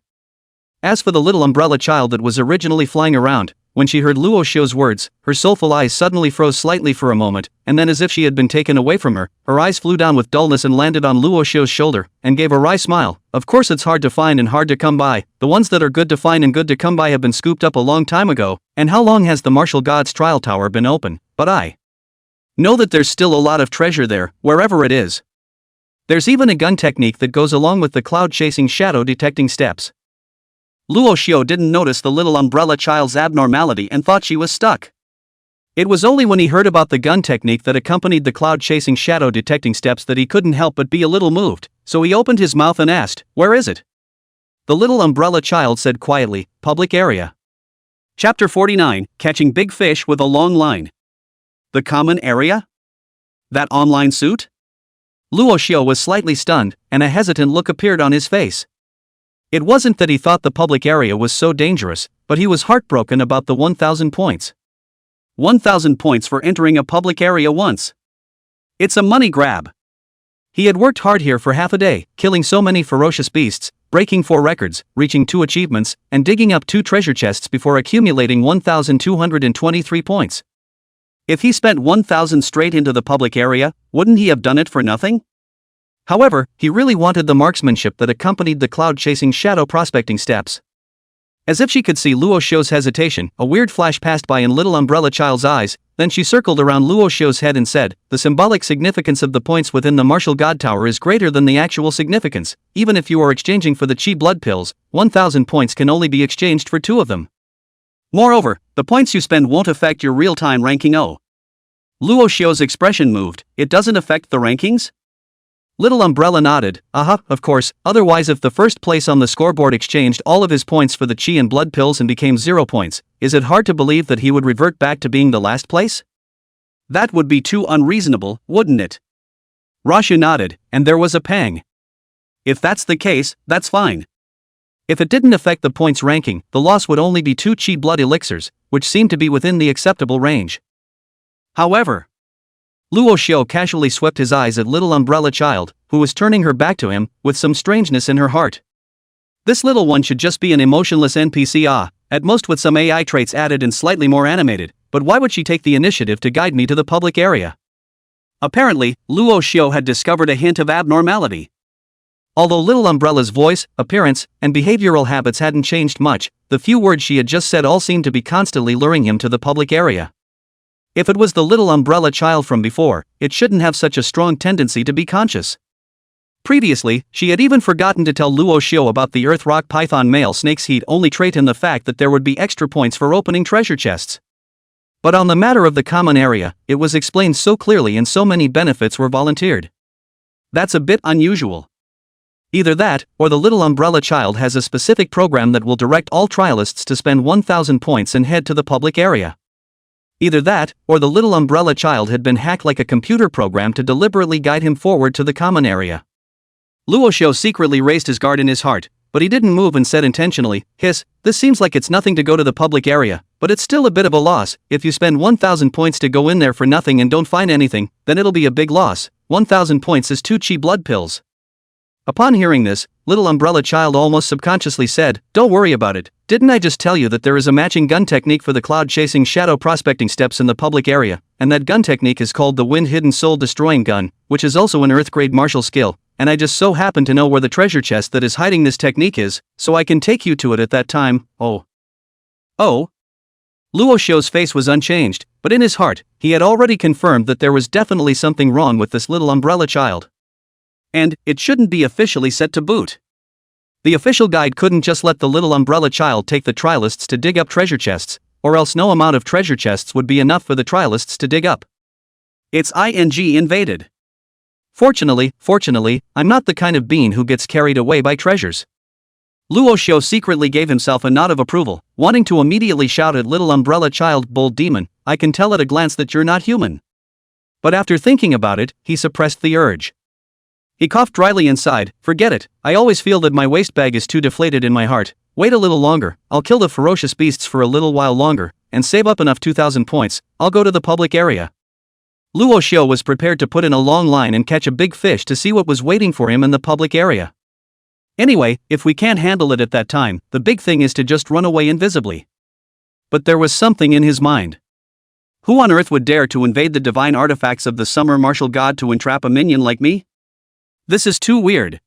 As for the little umbrella child that was originally flying around, when she heard Luo Xiu's words, her soulful eyes suddenly froze slightly for a moment, and then as if she had been taken away from her, her eyes flew down with dullness and landed on Luo Xiu's shoulder, and gave a wry smile. Of course it's hard to find and hard to come by, the ones that are good to find and good to come by have been scooped up a long time ago, and how long has the martial god's trial tower been open, but I know that there's still a lot of treasure there, wherever it is. There's even a gun technique that goes along with the cloud-chasing shadow detecting steps. Luo Xiu didn't notice the little umbrella child's abnormality and thought she was stuck. It was only when he heard about the gun technique that accompanied the cloud-chasing shadow detecting steps that he couldn't help but be a little moved, so he opened his mouth and asked, "Where is it?" The little umbrella child said quietly, "Public area." Chapter 49, Catching Big Fish with a Long Line. The common area? That online suit? Luo Xiu was slightly stunned, and a hesitant look appeared on his face. It wasn't that he thought the public area was so dangerous, but he was heartbroken about the 1,000 points. 1,000 points for entering a public area once. It's a money grab. He had worked hard here for half a day, killing so many ferocious beasts, breaking 4 records, reaching 2 achievements, and digging up 2 treasure chests before accumulating 1,223 points. If he spent 1,000 straight into the public area, wouldn't he have done it for nothing? However, he really wanted the marksmanship that accompanied the cloud-chasing shadow prospecting steps. As if she could see Luo Xiu's hesitation, a weird flash passed by in little umbrella child's eyes, then she circled around Luo Xiu's head and said, "The symbolic significance of the points within the martial god tower is greater than the actual significance. Even if you are exchanging for the chi blood pills, 1,000 points can only be exchanged for 2 of them. Moreover, the points you spend won't affect your real-time ranking." Oh. Luo Xiu's expression moved. "It doesn't affect the rankings?" Little Umbrella nodded. Of course, otherwise if the first place on the scoreboard exchanged all of his points for the chi and blood pills and became 0 points, is it hard to believe that he would revert back to being the last place? That would be too unreasonable, wouldn't it? Rashu nodded, and there was a pang. If that's the case, that's fine. If it didn't affect the points ranking, the loss would only be 2 chi blood elixirs, which seemed to be within the acceptable range. However, Luo Xiu casually swept his eyes at little umbrella child, who was turning her back to him, with some strangeness in her heart. This little one should just be an emotionless NPC, at most with some AI traits added and slightly more animated, but why would she take the initiative to guide me to the public area? Apparently, Luo Xiu had discovered a hint of abnormality. Although little umbrella's voice, appearance, and behavioral habits hadn't changed much, the few words she had just said all seemed to be constantly luring him to the public area. If it was the little umbrella child from before, it shouldn't have such a strong tendency to be conscious. Previously, she had even forgotten to tell Luo Xiu about the earth rock python male snake's heat only trait in the fact that there would be extra points for opening treasure chests. But on the matter of the common area, it was explained so clearly and so many benefits were volunteered. That's a bit unusual. Either that, or the little umbrella child has a specific program that will direct all trialists to spend 1,000 points and head to the public area. Either that, or the little umbrella child had been hacked like a computer program to deliberately guide him forward to the common area. Luo Xiu secretly raised his guard in his heart, but he didn't move and said intentionally, "Hiss, this seems like it's nothing to go to the public area, but it's still a bit of a loss. If you spend 1,000 points to go in there for nothing and don't find anything, then it'll be a big loss. 1,000 points is 2 chi blood pills." Upon hearing this, little umbrella child almost subconsciously said, "Don't worry about it. Didn't I just tell you that there is a matching gun technique for the cloud-chasing shadow prospecting steps in the public area, and that gun technique is called the wind-hidden soul-destroying gun, which is also an earth-grade martial skill, and I just so happen to know where the treasure chest that is hiding this technique is, so I can take you to it at that time." Oh. Luo Xiu's face was unchanged, but in his heart, he had already confirmed that there was definitely something wrong with this little umbrella child. And it shouldn't be officially set to boot. The official guide couldn't just let the little umbrella child take the trialists to dig up treasure chests, or else no amount of treasure chests would be enough for the trialists to dig up. It's invaded. Fortunately, I'm not the kind of being who gets carried away by treasures. Luo Xiu secretly gave himself a nod of approval, wanting to immediately shout at little umbrella child, "Bold demon, I can tell at a glance that you're not human." But after thinking about it, he suppressed the urge. He coughed dryly and sighed, "Forget it, I always feel that my waste bag is too deflated in my heart. Wait a little longer, I'll kill the ferocious beasts for a little while longer, and save up enough 2,000 points, I'll go to the public area." Luo Xiu was prepared to put in a long line and catch a big fish to see what was waiting for him in the public area. Anyway, if we can't handle it at that time, the big thing is to just run away invisibly. But there was something in his mind. Who on earth would dare to invade the divine artifacts of the summer martial god to entrap a minion like me? This is too weird.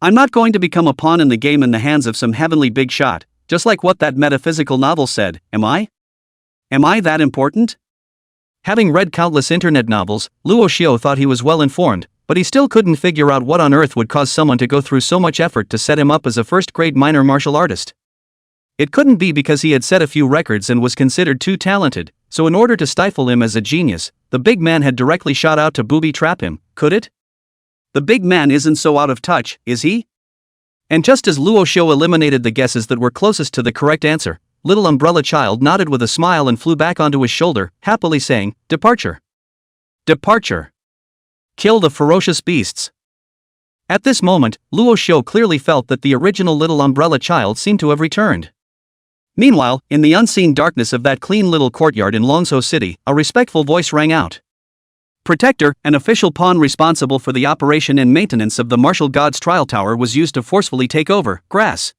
I'm not going to become a pawn in the game in the hands of some heavenly big shot, just like what that metaphysical novel said, am I? Am I that important? Having read countless internet novels, Luo Xiu thought he was well informed, But he still couldn't figure out what on earth would cause someone to go through so much effort to set him up as a first-grade minor martial artist. It couldn't be because he had set a few records and was considered too talented, so in order to stifle him as a genius, the big man had directly shot out to booby-trap him, could it? The big man isn't so out of touch, is he? And just as Luo Xiu eliminated the guesses that were closest to the correct answer, little umbrella child nodded with a smile and flew back onto his shoulder, happily saying, "Departure. Departure. Kill the ferocious beasts." At this moment, Luo Xiu clearly felt that the original little umbrella child seemed to have returned. Meanwhile, in the unseen darkness of that clean little courtyard in Longzhou City, a respectful voice rang out. Protector, an official pawn responsible for the operation and maintenance of the martial god's trial tower, was used to forcefully take over, grass.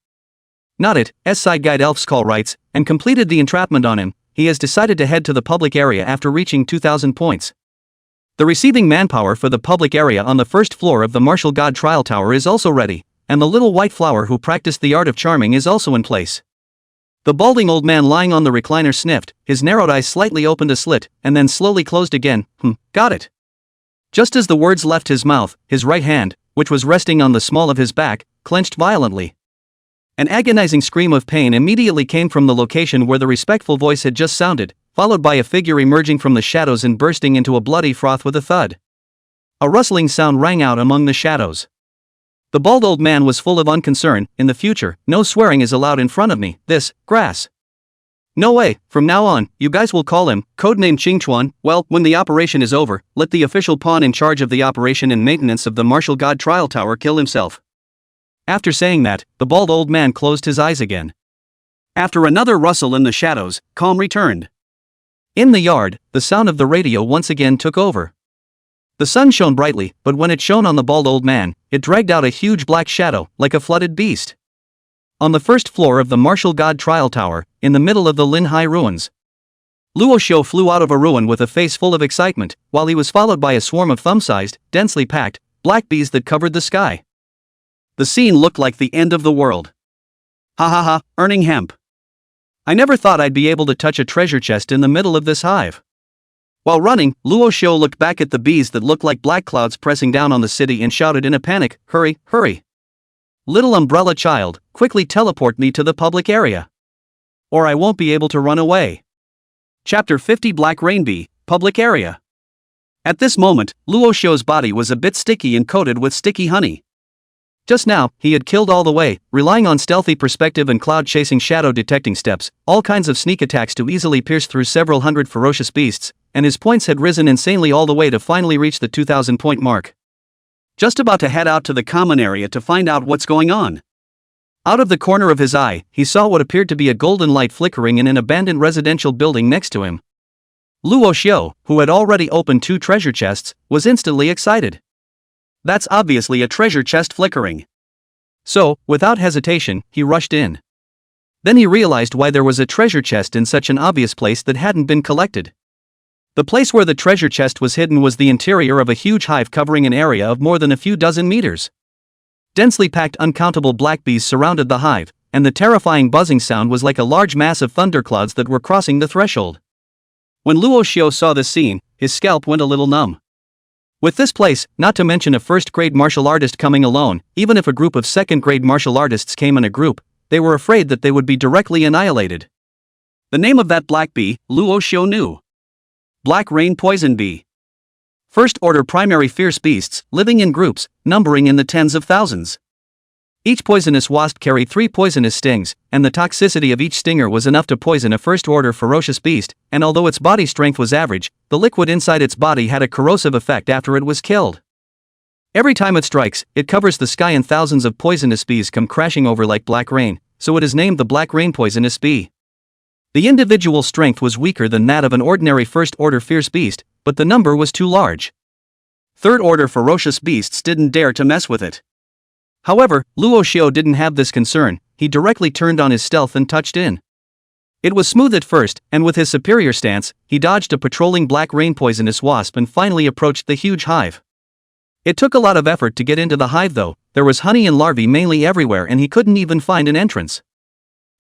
Not it, S-side guide Elfskull writes, and completed the entrapment on him. He has decided to head to the public area after reaching 2,000 points. The receiving manpower for the public area on the first floor of the martial god trial tower is also ready, and the little white flower who practiced the art of charming is also in place. The balding old man lying on the recliner sniffed, his narrowed eyes slightly opened a slit, and then slowly closed again. Got it. Just as the words left his mouth, his right hand, which was resting on the small of his back, clenched violently. An agonizing scream of pain immediately came from the location where the respectful voice had just sounded, followed by a figure emerging from the shadows and bursting into a bloody froth with a thud. A rustling sound rang out among the shadows. The bald old man was full of unconcern. "In the future, no swearing is allowed in front of me, this, grass. No way, from now on, you guys will call him, codename Qingchuan. Well, when the operation is over, let the official pawn in charge of the operation and maintenance of the martial god trial tower kill himself." After saying that, the bald old man closed his eyes again. After another rustle in the shadows, calm returned. In the yard, the sound of the radio once again took over. The sun shone brightly, but when it shone on the bald old man, it dragged out a huge black shadow, like a flooded beast. On the first floor of the martial god trial tower, in the middle of the Linhai ruins, Luo Xiu flew out of a ruin with a face full of excitement, while he was followed by a swarm of thumb-sized, densely packed, black bees that covered the sky. The scene looked like the end of the world. Ha ha ha, earning hemp. I never thought I'd be able to touch a treasure chest in the middle of this hive. While running, Luo Xiu looked back at the bees that looked like black clouds pressing down on the city and shouted in a panic, "Hurry, hurry! Little umbrella child, quickly teleport me to the public area, or I won't be able to run away." Chapter 50 Black Rain Bee, Public Area. At this moment, Luo Xiu's body was a bit sticky and coated with sticky honey. Just now, he had killed all the way, relying on stealthy perspective and cloud-chasing shadow-detecting steps, all kinds of sneak attacks to easily pierce through several hundred ferocious beasts, and his points had risen insanely all the way to finally reach the 2,000-point mark. Just about to head out to the common area to find out what's going on. Out of the corner of his eye, he saw what appeared to be a golden light flickering in an abandoned residential building next to him. Luo Xiu, who had already opened 2 treasure chests, was instantly excited. That's obviously a treasure chest flickering. So, without hesitation, he rushed in. Then he realized why there was a treasure chest in such an obvious place that hadn't been collected. The place where the treasure chest was hidden was the interior of a huge hive covering an area of more than a few dozen meters. Densely packed uncountable black bees surrounded the hive, and the terrifying buzzing sound was like a large mass of thunderclouds that were crossing the threshold. When Luo Xiu saw this scene, his scalp went a little numb. With this place, not to mention a first-grade martial artist coming alone, even if a group of second-grade martial artists came in a group, they were afraid that they would be directly annihilated. The name of that black bee, Luo Xiu knew. Black Rain Poison Bee. First-order primary fierce beasts, living in groups, numbering in the tens of thousands. Each poisonous wasp carried 3 poisonous stings, and the toxicity of each stinger was enough to poison a first-order ferocious beast, and although its body strength was average, the liquid inside its body had a corrosive effect after it was killed. Every time it strikes, it covers the sky and thousands of poisonous bees come crashing over like black rain, so it is named the Black Rain Poisonous Bee. The individual strength was weaker than that of an ordinary first-order fierce beast, but the number was too large. Third-order ferocious beasts didn't dare to mess with it. However, Luo Xiu didn't have this concern. He directly turned on his stealth and touched in. It was smooth at first, and with his superior stance, he dodged a patrolling black rain poisonous wasp and finally approached the huge hive. It took a lot of effort to get into the hive though. There was honey and larvae mainly everywhere and he couldn't even find an entrance.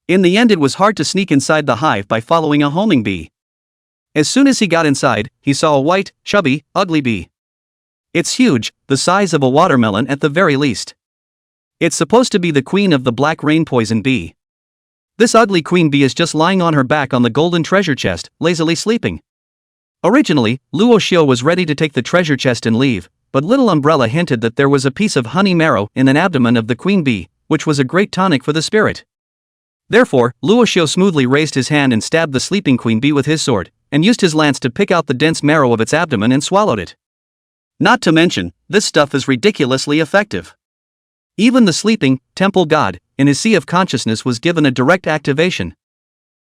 In the end it was hard to sneak inside the hive by following a homing bee. As soon as he got inside, he saw a white, chubby, ugly bee. It's huge, the size of a watermelon at the very least. It's supposed to be the queen of the black rain poison bee. This ugly queen bee is just lying on her back on the golden treasure chest, lazily sleeping. Originally, Luo Xiu was ready to take the treasure chest and leave, but Little Umbrella hinted that there was a piece of honey marrow in an abdomen of the queen bee, which was a great tonic for the spirit. Therefore, Luo Xiu smoothly raised his hand and stabbed the sleeping queen bee with his sword, and used his lance to pick out the dense marrow of its abdomen and swallowed it. Not to mention, this stuff is ridiculously effective. Even the sleeping temple god, in his sea of consciousness, was given a direct activation.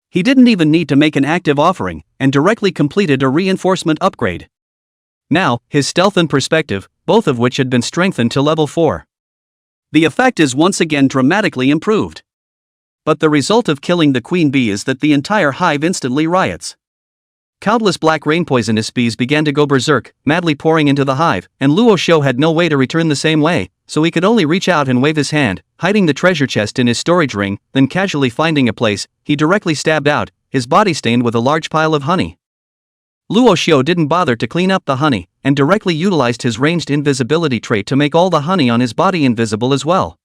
He didn't even need to make an active offering, and directly completed a reinforcement upgrade. Now, his stealth and perspective, both of which had been strengthened to level 4. The effect is once again dramatically improved. But the result of killing the queen bee is that the entire hive instantly riots. Countless black rain poisonous bees began to go berserk, madly pouring into the hive, and Luo Xiu had no way to return the same way, so he could only reach out and wave his hand, hiding the treasure chest in his storage ring, then casually finding a place, he directly stabbed out, his body stained with a large pile of honey. Luo Xiu didn't bother to clean up the honey, and directly utilized his ranged invisibility trait to make all the honey on his body invisible as well.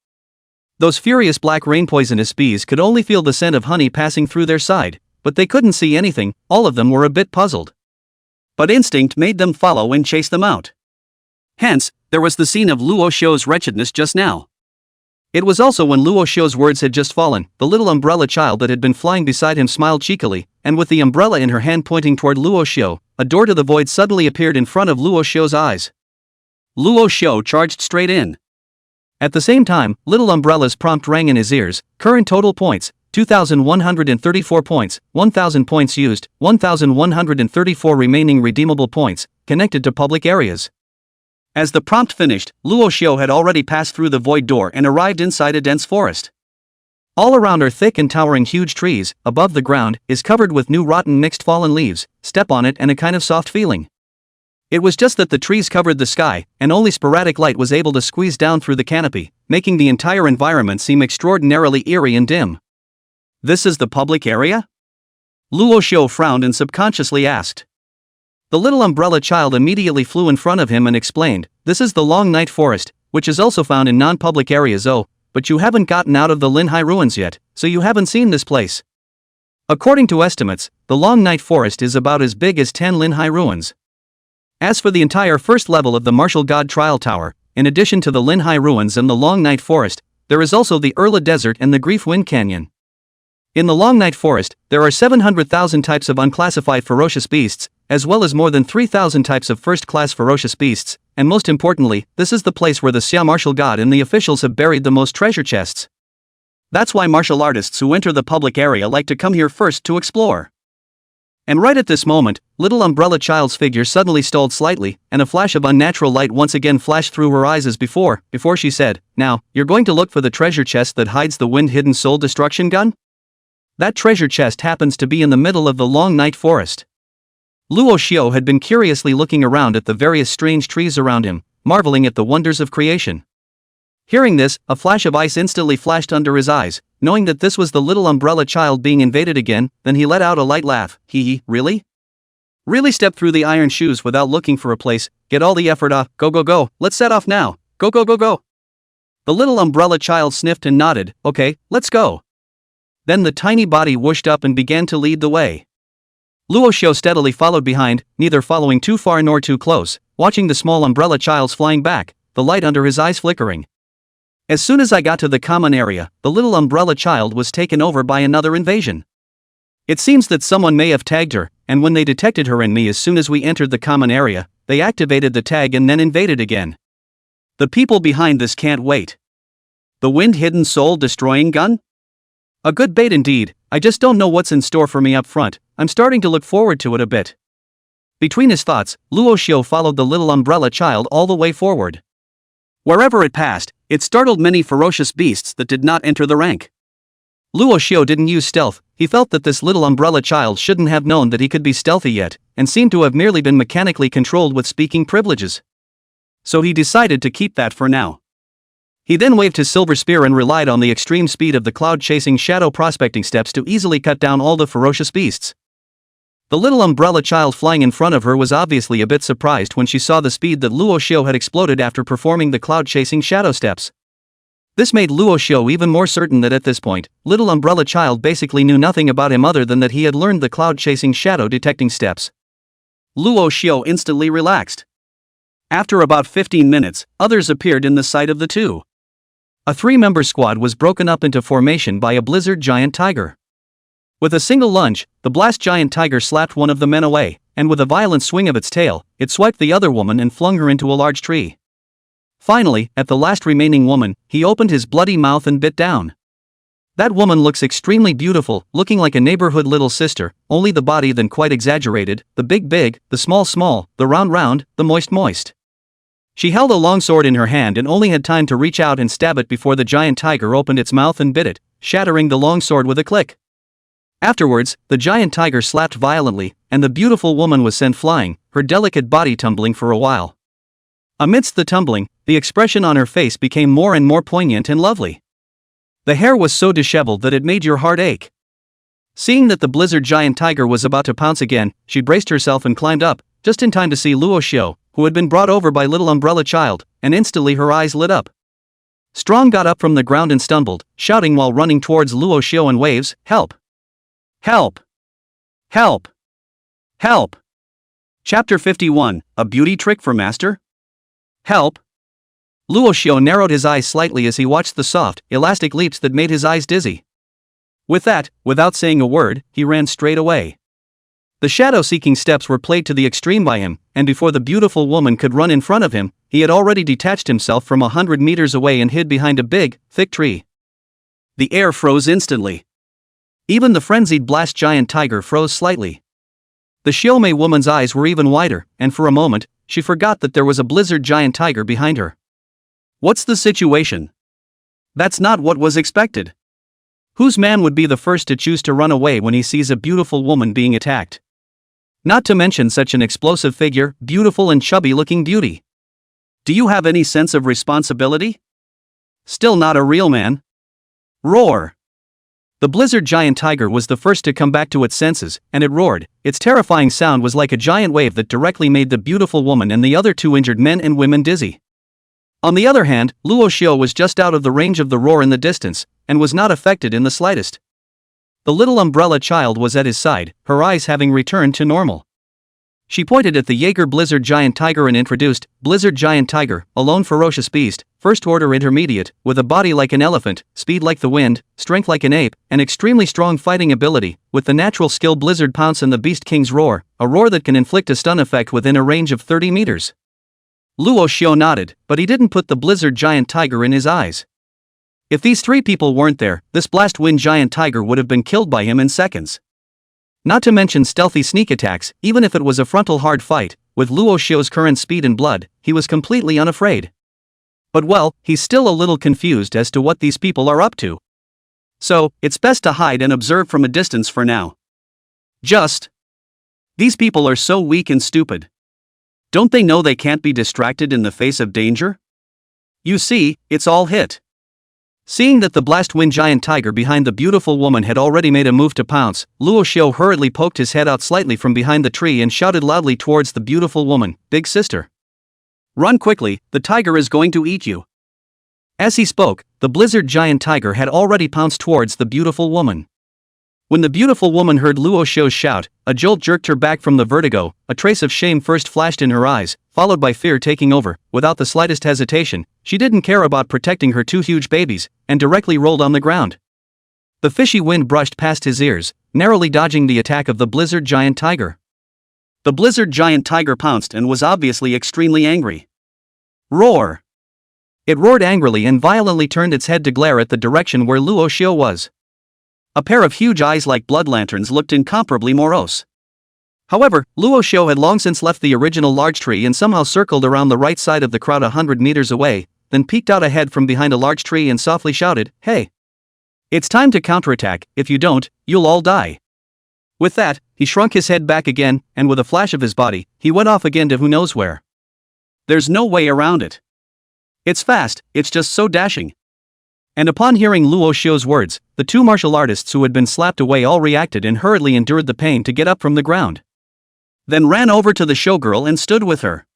Those furious black rain poisonous bees could only feel the scent of honey passing through their side, but they couldn't see anything. All of them were a bit puzzled. But instinct made them follow and chase them out. Hence, there was the scene of Luo Xiu's wretchedness just now. It was also when Luo Xiu's words had just fallen, the little umbrella child that had been flying beside him smiled cheekily, and with the umbrella in her hand pointing toward Luo Xiu, a door to the void suddenly appeared in front of Luo Xiu's eyes. Luo Xiu charged straight in. At the same time, Little Umbrella's prompt rang in his ears: current total points, 2,134 points, 1,000 points used, 1,134 remaining redeemable points, connected to public areas. As the prompt finished, Luo Xiu had already passed through the void door and arrived inside a dense forest. All around are thick and towering huge trees. Above the ground is covered with new rotten mixed fallen leaves. Step on it and a kind of soft feeling. It was just that the trees covered the sky, and only sporadic light was able to squeeze down through the canopy, making the entire environment seem extraordinarily eerie and dim. This is the public area? Luo Xiu frowned and subconsciously asked. The little umbrella child immediately flew in front of him and explained, this is the Long Night Forest, which is also found in non-public areas. Oh, but you haven't gotten out of the Linhai ruins yet, so you haven't seen this place. According to estimates, the Long Night Forest is about as big as 10 Linhai ruins. As for the entire first level of the Martial God Trial Tower, in addition to the Linhai ruins and the Long Night Forest, there is also the Erla Desert and the Grief Wind Canyon. In the Long Night Forest, there are 700,000 types of unclassified ferocious beasts, as well as more than 3,000 types of first-class ferocious beasts, and most importantly, this is the place where the Xia martial god and the officials have buried the most treasure chests. That's why martial artists who enter the public area like to come here first to explore. And right at this moment, little umbrella child's figure suddenly stalled slightly, and a flash of unnatural light once again flashed through her eyes as before she said, "Now, you're going to look for the treasure chest that hides the wind-hidden soul destruction gun? That treasure chest happens to be in the middle of the Long Night Forest." Luo Xiu had been curiously looking around at the various strange trees around him, marveling at the wonders of creation. Hearing this, a flash of ice instantly flashed under his eyes. Knowing that this was the little umbrella child being invaded again, then he let out a light laugh. Hee, really? Really step through the iron shoes without looking for a place, get all the effort off, go, let's set off now, go. The little umbrella child sniffed and nodded, okay, let's go. Then the tiny body whooshed up and began to lead the way. Luo Xiu steadily followed behind, neither following too far nor too close, watching the small umbrella child's flying back, the light under his eyes flickering. As soon as I got to the common area, the little umbrella child was taken over by another invasion. It seems that someone may have tagged her, and when they detected her and me as soon as we entered the common area, they activated the tag and then invaded again. The people behind this can't wait. The wind-hidden soul-destroying gun? A good bait indeed. I just don't know what's in store for me up front. I'm starting to look forward to it a bit. Between his thoughts, Luo Xiu followed the little umbrella child all the way forward. Wherever it passed, it startled many ferocious beasts that did not enter the rank. Luo Xiu didn't use stealth. He felt that this little umbrella child shouldn't have known that he could be stealthy yet, and seemed to have merely been mechanically controlled with speaking privileges. So he decided to keep that for now. He then waved his silver spear and relied on the extreme speed of the cloud-chasing shadow prospecting steps to easily cut down all the ferocious beasts. The little umbrella child flying in front of her was obviously a bit surprised when she saw the speed that Luo Xiu had exploded after performing the cloud-chasing shadow steps. This made Luo Xiu even more certain that at this point, little umbrella child basically knew nothing about him other than that he had learned the cloud-chasing shadow-detecting steps. Luo Xiu instantly relaxed. After about 15 minutes, others appeared in the sight of the two. A 3-member squad was broken up into formation by a blizzard giant tiger. With a single lunge, the blast giant tiger slapped one of the men away, and with a violent swing of its tail, it swiped the other woman and flung her into a large tree. Finally, at the last remaining woman, he opened his bloody mouth and bit down. That woman looks extremely beautiful, looking like a neighborhood little sister, only the body then quite exaggerated, the big big, the small small, the round round, the moist moist. She held a long sword in her hand and only had time to reach out and stab it before the giant tiger opened its mouth and bit it, shattering the long sword with a click. Afterwards, the giant tiger slapped violently, and the beautiful woman was sent flying, her delicate body tumbling for a while. Amidst the tumbling, the expression on her face became more and more poignant and lovely. The hair was so disheveled that it made your heart ache. Seeing that the blizzard giant tiger was about to pounce again, she braced herself and climbed up, just in time to see Luo Xiu, who had been brought over by little umbrella child, and instantly her eyes lit up. Strong got up from the ground and stumbled, shouting while running towards Luo Xiu in waves, "Help! Help! Help! Help!" Chapter 51, A Beauty Trick for Master? Help! Luo Xiu narrowed his eyes slightly as he watched the soft, elastic leaps that made his eyes dizzy. With that, without saying a word, he ran straight away. The shadow-seeking steps were played to the extreme by him, and before the beautiful woman could run in front of him, he had already detached himself from 100 meters away and hid behind a big, thick tree. The air froze instantly. Even the frenzied blast giant tiger froze slightly. The Xiaomei woman's eyes were even wider, and for a moment, she forgot that there was a blizzard giant tiger behind her. What's the situation? That's not what was expected. Whose man would be the first to choose to run away when he sees a beautiful woman being attacked? Not to mention such an explosive figure, beautiful and chubby-looking beauty. Do you have any sense of responsibility? Still not a real man? Roar! The blizzard giant tiger was the first to come back to its senses, and it roared. Its terrifying sound was like a giant wave that directly made the beautiful woman and the other two injured men and women dizzy. On the other hand, Luo Xiu was just out of the range of the roar in the distance, and was not affected in the slightest. The little umbrella child was at his side, her eyes having returned to normal. She pointed at the Jaeger blizzard giant tiger and introduced, "Blizzard giant tiger, a lone ferocious beast, first order intermediate, with a body like an elephant, speed like the wind, strength like an ape, and extremely strong fighting ability, with the natural skill blizzard pounce and the beast king's roar, a roar that can inflict a stun effect within a range of 30 meters. Luo Xiu nodded, but he didn't put the blizzard giant tiger in his eyes. If these three people weren't there, this blast wind giant tiger would have been killed by him in seconds. Not to mention stealthy sneak attacks, even if it was a frontal hard fight, with Luo Xiu's current speed and blood, he was completely unafraid. But well, he's still a little confused as to what these people are up to. So, it's best to hide and observe from a distance for now. These people are so weak and stupid. Don't they know they can't be distracted in the face of danger? You see, it's all hit. Seeing that the blast wind giant tiger behind the beautiful woman had already made a move to pounce, Luo Xiu hurriedly poked his head out slightly from behind the tree and shouted loudly towards the beautiful woman, "Big sister! Run quickly, the tiger is going to eat you." As he spoke, the blizzard giant tiger had already pounced towards the beautiful woman. When the beautiful woman heard Luo Xiu's shout, a jolt jerked her back from the vertigo, a trace of shame first flashed in her eyes, followed by fear taking over. Without the slightest hesitation, she didn't care about protecting her two huge babies, and directly rolled on the ground. The fishy wind brushed past his ears, narrowly dodging the attack of the blizzard giant tiger. The blizzard giant tiger pounced and was obviously extremely angry. Roar! It roared angrily and violently turned its head to glare at the direction where Luo Xiu was. A pair of huge eyes like blood lanterns looked incomparably morose. However, Luo Xiu had long since left the original large tree and somehow circled around the right side of the crowd 100 meters away, then peeked out ahead from behind a large tree and softly shouted, "Hey! It's time to counterattack, if you don't, you'll all die." With that, he shrunk his head back again, and with a flash of his body, he went off again to who knows where. There's no way around it. It's fast, it's just so dashing. And upon hearing Luo Xiu's words, the two martial artists who had been slapped away all reacted and hurriedly endured the pain to get up from the ground. Then ran over to the showgirl and stood with her.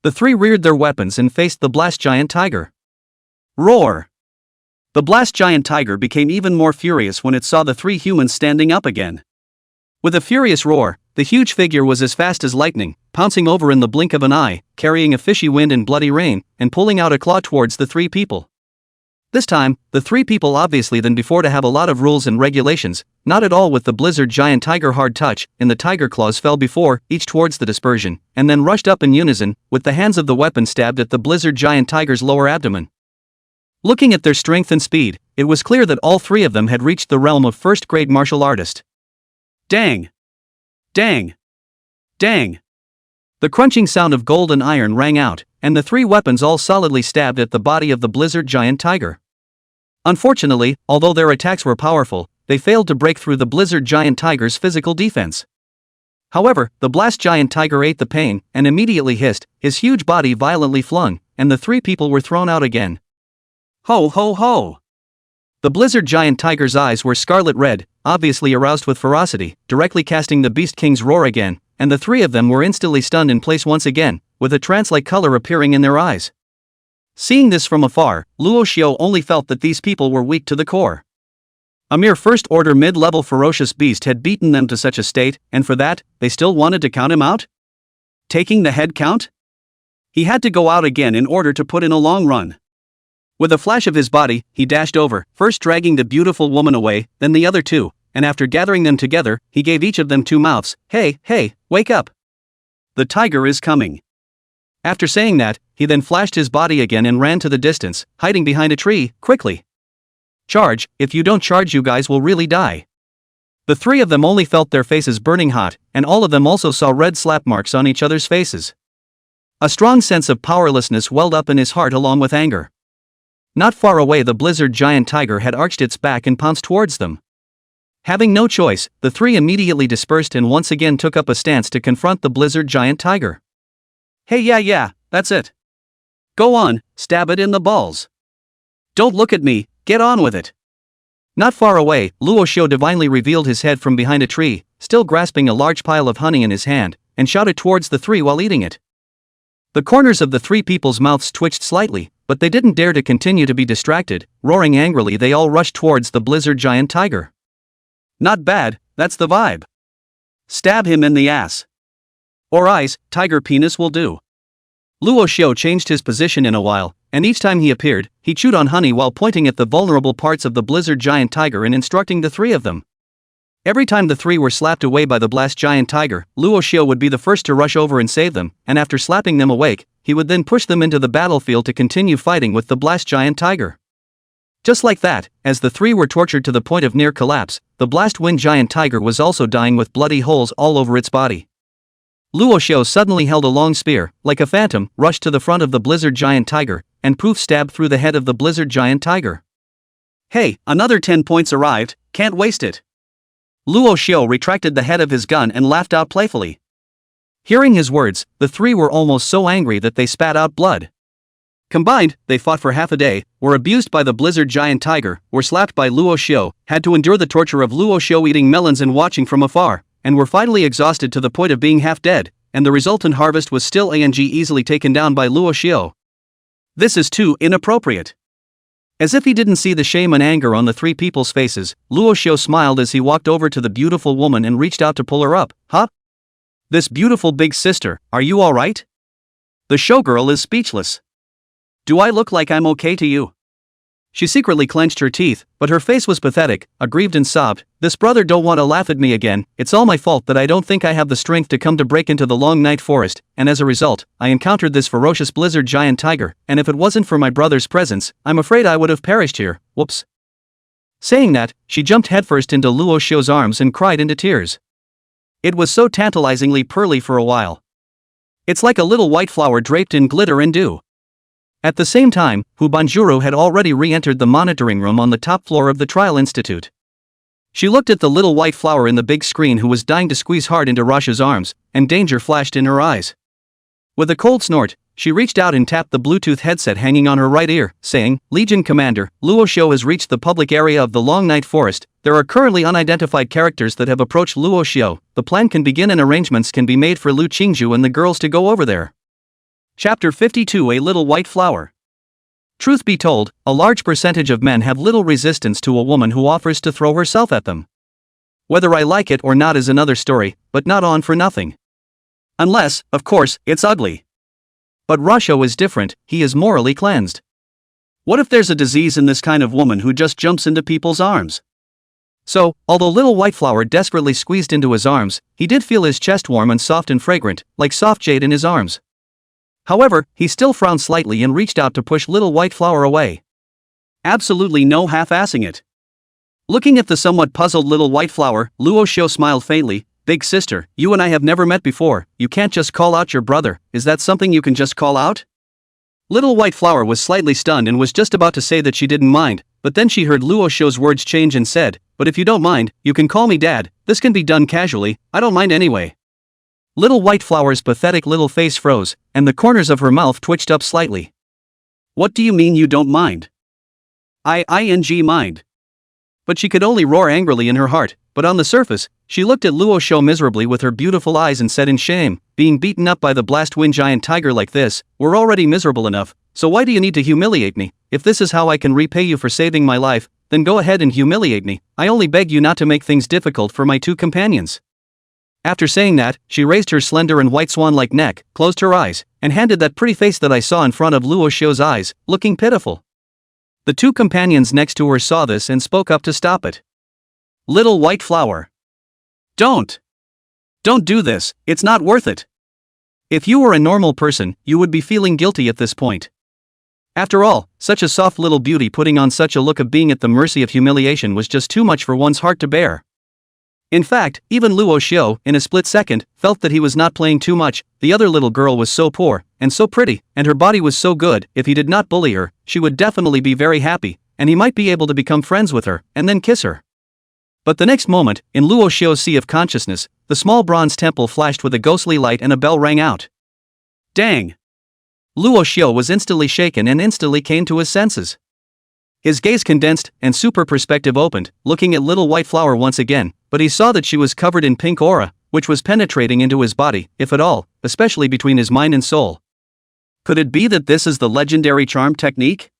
The three reared their weapons and faced the blast giant tiger. Roar! The blast giant tiger became even more furious when it saw the three humans standing up again. With a furious roar, the huge figure was as fast as lightning, pouncing over in the blink of an eye, carrying a fishy wind and bloody rain, and pulling out a claw towards the three people. This time, the three people obviously than before to have a lot of rules and regulations, not at all with the blizzard giant tiger hard touch, and the tiger claws fell before, each towards the dispersion, and then rushed up in unison, with the hands of the weapon stabbed at the blizzard giant tiger's lower abdomen. Looking at their strength and speed, it was clear that all three of them had reached the realm of first-grade martial artist. Dang! Dang! Dang! The crunching sound of gold and iron rang out, and the three weapons all solidly stabbed at the body of the blizzard giant tiger. Unfortunately, although their attacks were powerful, they failed to break through the blizzard giant tiger's physical defense. However, the blast giant tiger ate the pain, and immediately hissed, his huge body violently flung, and the three people were thrown out again. Ho ho ho! The blizzard giant tiger's eyes were scarlet red, obviously aroused with ferocity, directly casting the Beast King's roar again, and the three of them were instantly stunned in place once again, with a trance-like color appearing in their eyes. Seeing this from afar, Luo Xiu only felt that these people were weak to the core. A mere first-order mid-level ferocious beast had beaten them to such a state, and for that, they still wanted to count him out? Taking the head count? He had to go out again in order to put in a long run. With a flash of his body, he dashed over, first dragging the beautiful woman away, then the other two, and after gathering them together, he gave each of them 2 mouths. Hey, hey, wake up! The tiger is coming. After saying that, he then flashed his body again and ran to the distance, hiding behind a tree, quickly. Charge, if you don't charge you guys will really die. The three of them only felt their faces burning hot, and all of them also saw red slap marks on each other's faces. A strong sense of powerlessness welled up in his heart along with anger. Not far away the blizzard giant tiger had arched its back and pounced towards them. Having no choice, the three immediately dispersed and once again took up a stance to confront the blizzard giant tiger. Hey yeah, that's it. Go on, stab it in the balls. Don't look at me, get on with it. Not far away, Luo Xiu divinely revealed his head from behind a tree, still grasping a large pile of honey in his hand, and shouted towards the three while eating it. The corners of the three people's mouths twitched slightly, but they didn't dare to continue to be distracted. Roaring angrily, they all rushed towards the blizzard giant tiger. Not bad, that's the vibe. Stab him in the ass. Or eyes, tiger penis will do. Luo Xiu changed his position in a while, and each time he appeared, he chewed on honey while pointing at the vulnerable parts of the blizzard giant tiger and instructing the three of them. Every time the three were slapped away by the blast giant tiger, Luo Xiu would be the first to rush over and save them, and after slapping them awake, he would then push them into the battlefield to continue fighting with the blast giant tiger. Just like that, as the three were tortured to the point of near collapse, the blast wind giant tiger was also dying with bloody holes all over its body. Luo Xiu suddenly held a long spear, like a phantom, rushed to the front of the blizzard giant tiger, and poof stabbed through the head of the blizzard giant tiger. Hey, another 10 points arrived, can't waste it. Luo Xiu retracted the head of his gun and laughed out playfully. Hearing his words, the three were almost so angry that they spat out blood. Combined, they fought for half a day, were abused by the blizzard giant tiger, were slapped by Luo Xiu, had to endure the torture of Luo Xiu eating melons and watching from afar, and were finally exhausted to the point of being half dead, and the resultant harvest was still easily taken down by Luo Xiu. This is too inappropriate. As if he didn't see the shame and anger on the three people's faces, Luo Xiu smiled as he walked over to the beautiful woman and reached out to pull her up. Huh? This beautiful big sister, are you alright? The showgirl is speechless. Do I look like I'm okay to you? She secretly clenched her teeth, but her face was pathetic, aggrieved and sobbed. This brother don't want to laugh at me again. It's all my fault that I don't think I have the strength to come to break into the long night forest, and as a result, I encountered this ferocious blizzard giant tiger, and if it wasn't for my brother's presence, I'm afraid I would have perished here. Whoops. Saying that, she jumped headfirst into Luo Xiu's arms and cried into tears. It was so tantalizingly pearly for a while. It's like a little white flower draped in glitter and dew. At the same time, Hu Banjuru had already re-entered the monitoring room on the top floor of the Trial Institute. She looked at the little white flower in the big screen who was dying to squeeze hard into Rasha's arms, and danger flashed in her eyes. With a cold snort, she reached out and tapped the Bluetooth headset hanging on her right ear, saying, "Legion Commander, Luo Xiu has reached the public area of the Long Night Forest. There are currently unidentified characters that have approached Luo Xiu. The plan can begin and arrangements can be made for Lu Qingci and the girls to go over there." Chapter 52: A Little White Flower. Truth be told, a large percentage of men have little resistance to a woman who offers to throw herself at them. Whether I like it or not is another story, but not on for nothing. Unless, of course, it's ugly. But Luo is different, he is morally cleansed. What if there's a disease in this kind of woman who just jumps into people's arms? So, although Little White Flower desperately squeezed into his arms, he did feel his chest warm and soft and fragrant, like soft jade in his arms. However, he still frowned slightly and reached out to push Little White Flower away. Absolutely no half-assing it. Looking at the somewhat puzzled Little White Flower, Luo Xiu smiled faintly. "Big sister, you and I have never met before, you can't just call out your brother, is that something you can just call out?" Little White Flower was slightly stunned and was just about to say that she didn't mind, but then she heard Luo Xiu's words change and said, "But if you don't mind, you can call me Dad, this can be done casually, I don't mind anyway." Little White Flower's pathetic little face froze, and the corners of her mouth twitched up slightly. "What do you mean you don't mind?" I mind." But she could only roar angrily in her heart, but on the surface, she looked at Luo Xiu miserably with her beautiful eyes and said in shame, "Being beaten up by the blast wind giant tiger like this, we're already miserable enough, so why do you need to humiliate me? If this is how I can repay you for saving my life, then go ahead and humiliate me, I only beg you not to make things difficult for my two companions." After saying that, she raised her slender and white swan-like neck, closed her eyes, and handed that pretty face that I saw in front of Luo Xiu's eyes, looking pitiful. The two companions next to her saw this and spoke up to stop it. "Little White Flower. Don't do this, it's not worth it. If you were a normal person, you would be feeling guilty at this point. After all, such a soft little beauty putting on such a look of being at the mercy of humiliation was just too much for one's heart to bear." In fact, even Luo Xiu, in a split second, felt that he was not playing too much. The other little girl was so poor, and so pretty, and her body was so good, if he did not bully her, she would definitely be very happy, and he might be able to become friends with her, and then kiss her. But the next moment, in Luo Xiu's sea of consciousness, the small bronze temple flashed with a ghostly light and a bell rang out. Dang! Luo Xiu was instantly shaken and instantly came to his senses. His gaze condensed, and super perspective opened, looking at Little White Flower once again, but he saw that she was covered in pink aura, which was penetrating into his body, if at all, especially between his mind and soul. Could it be that this is the legendary charm technique?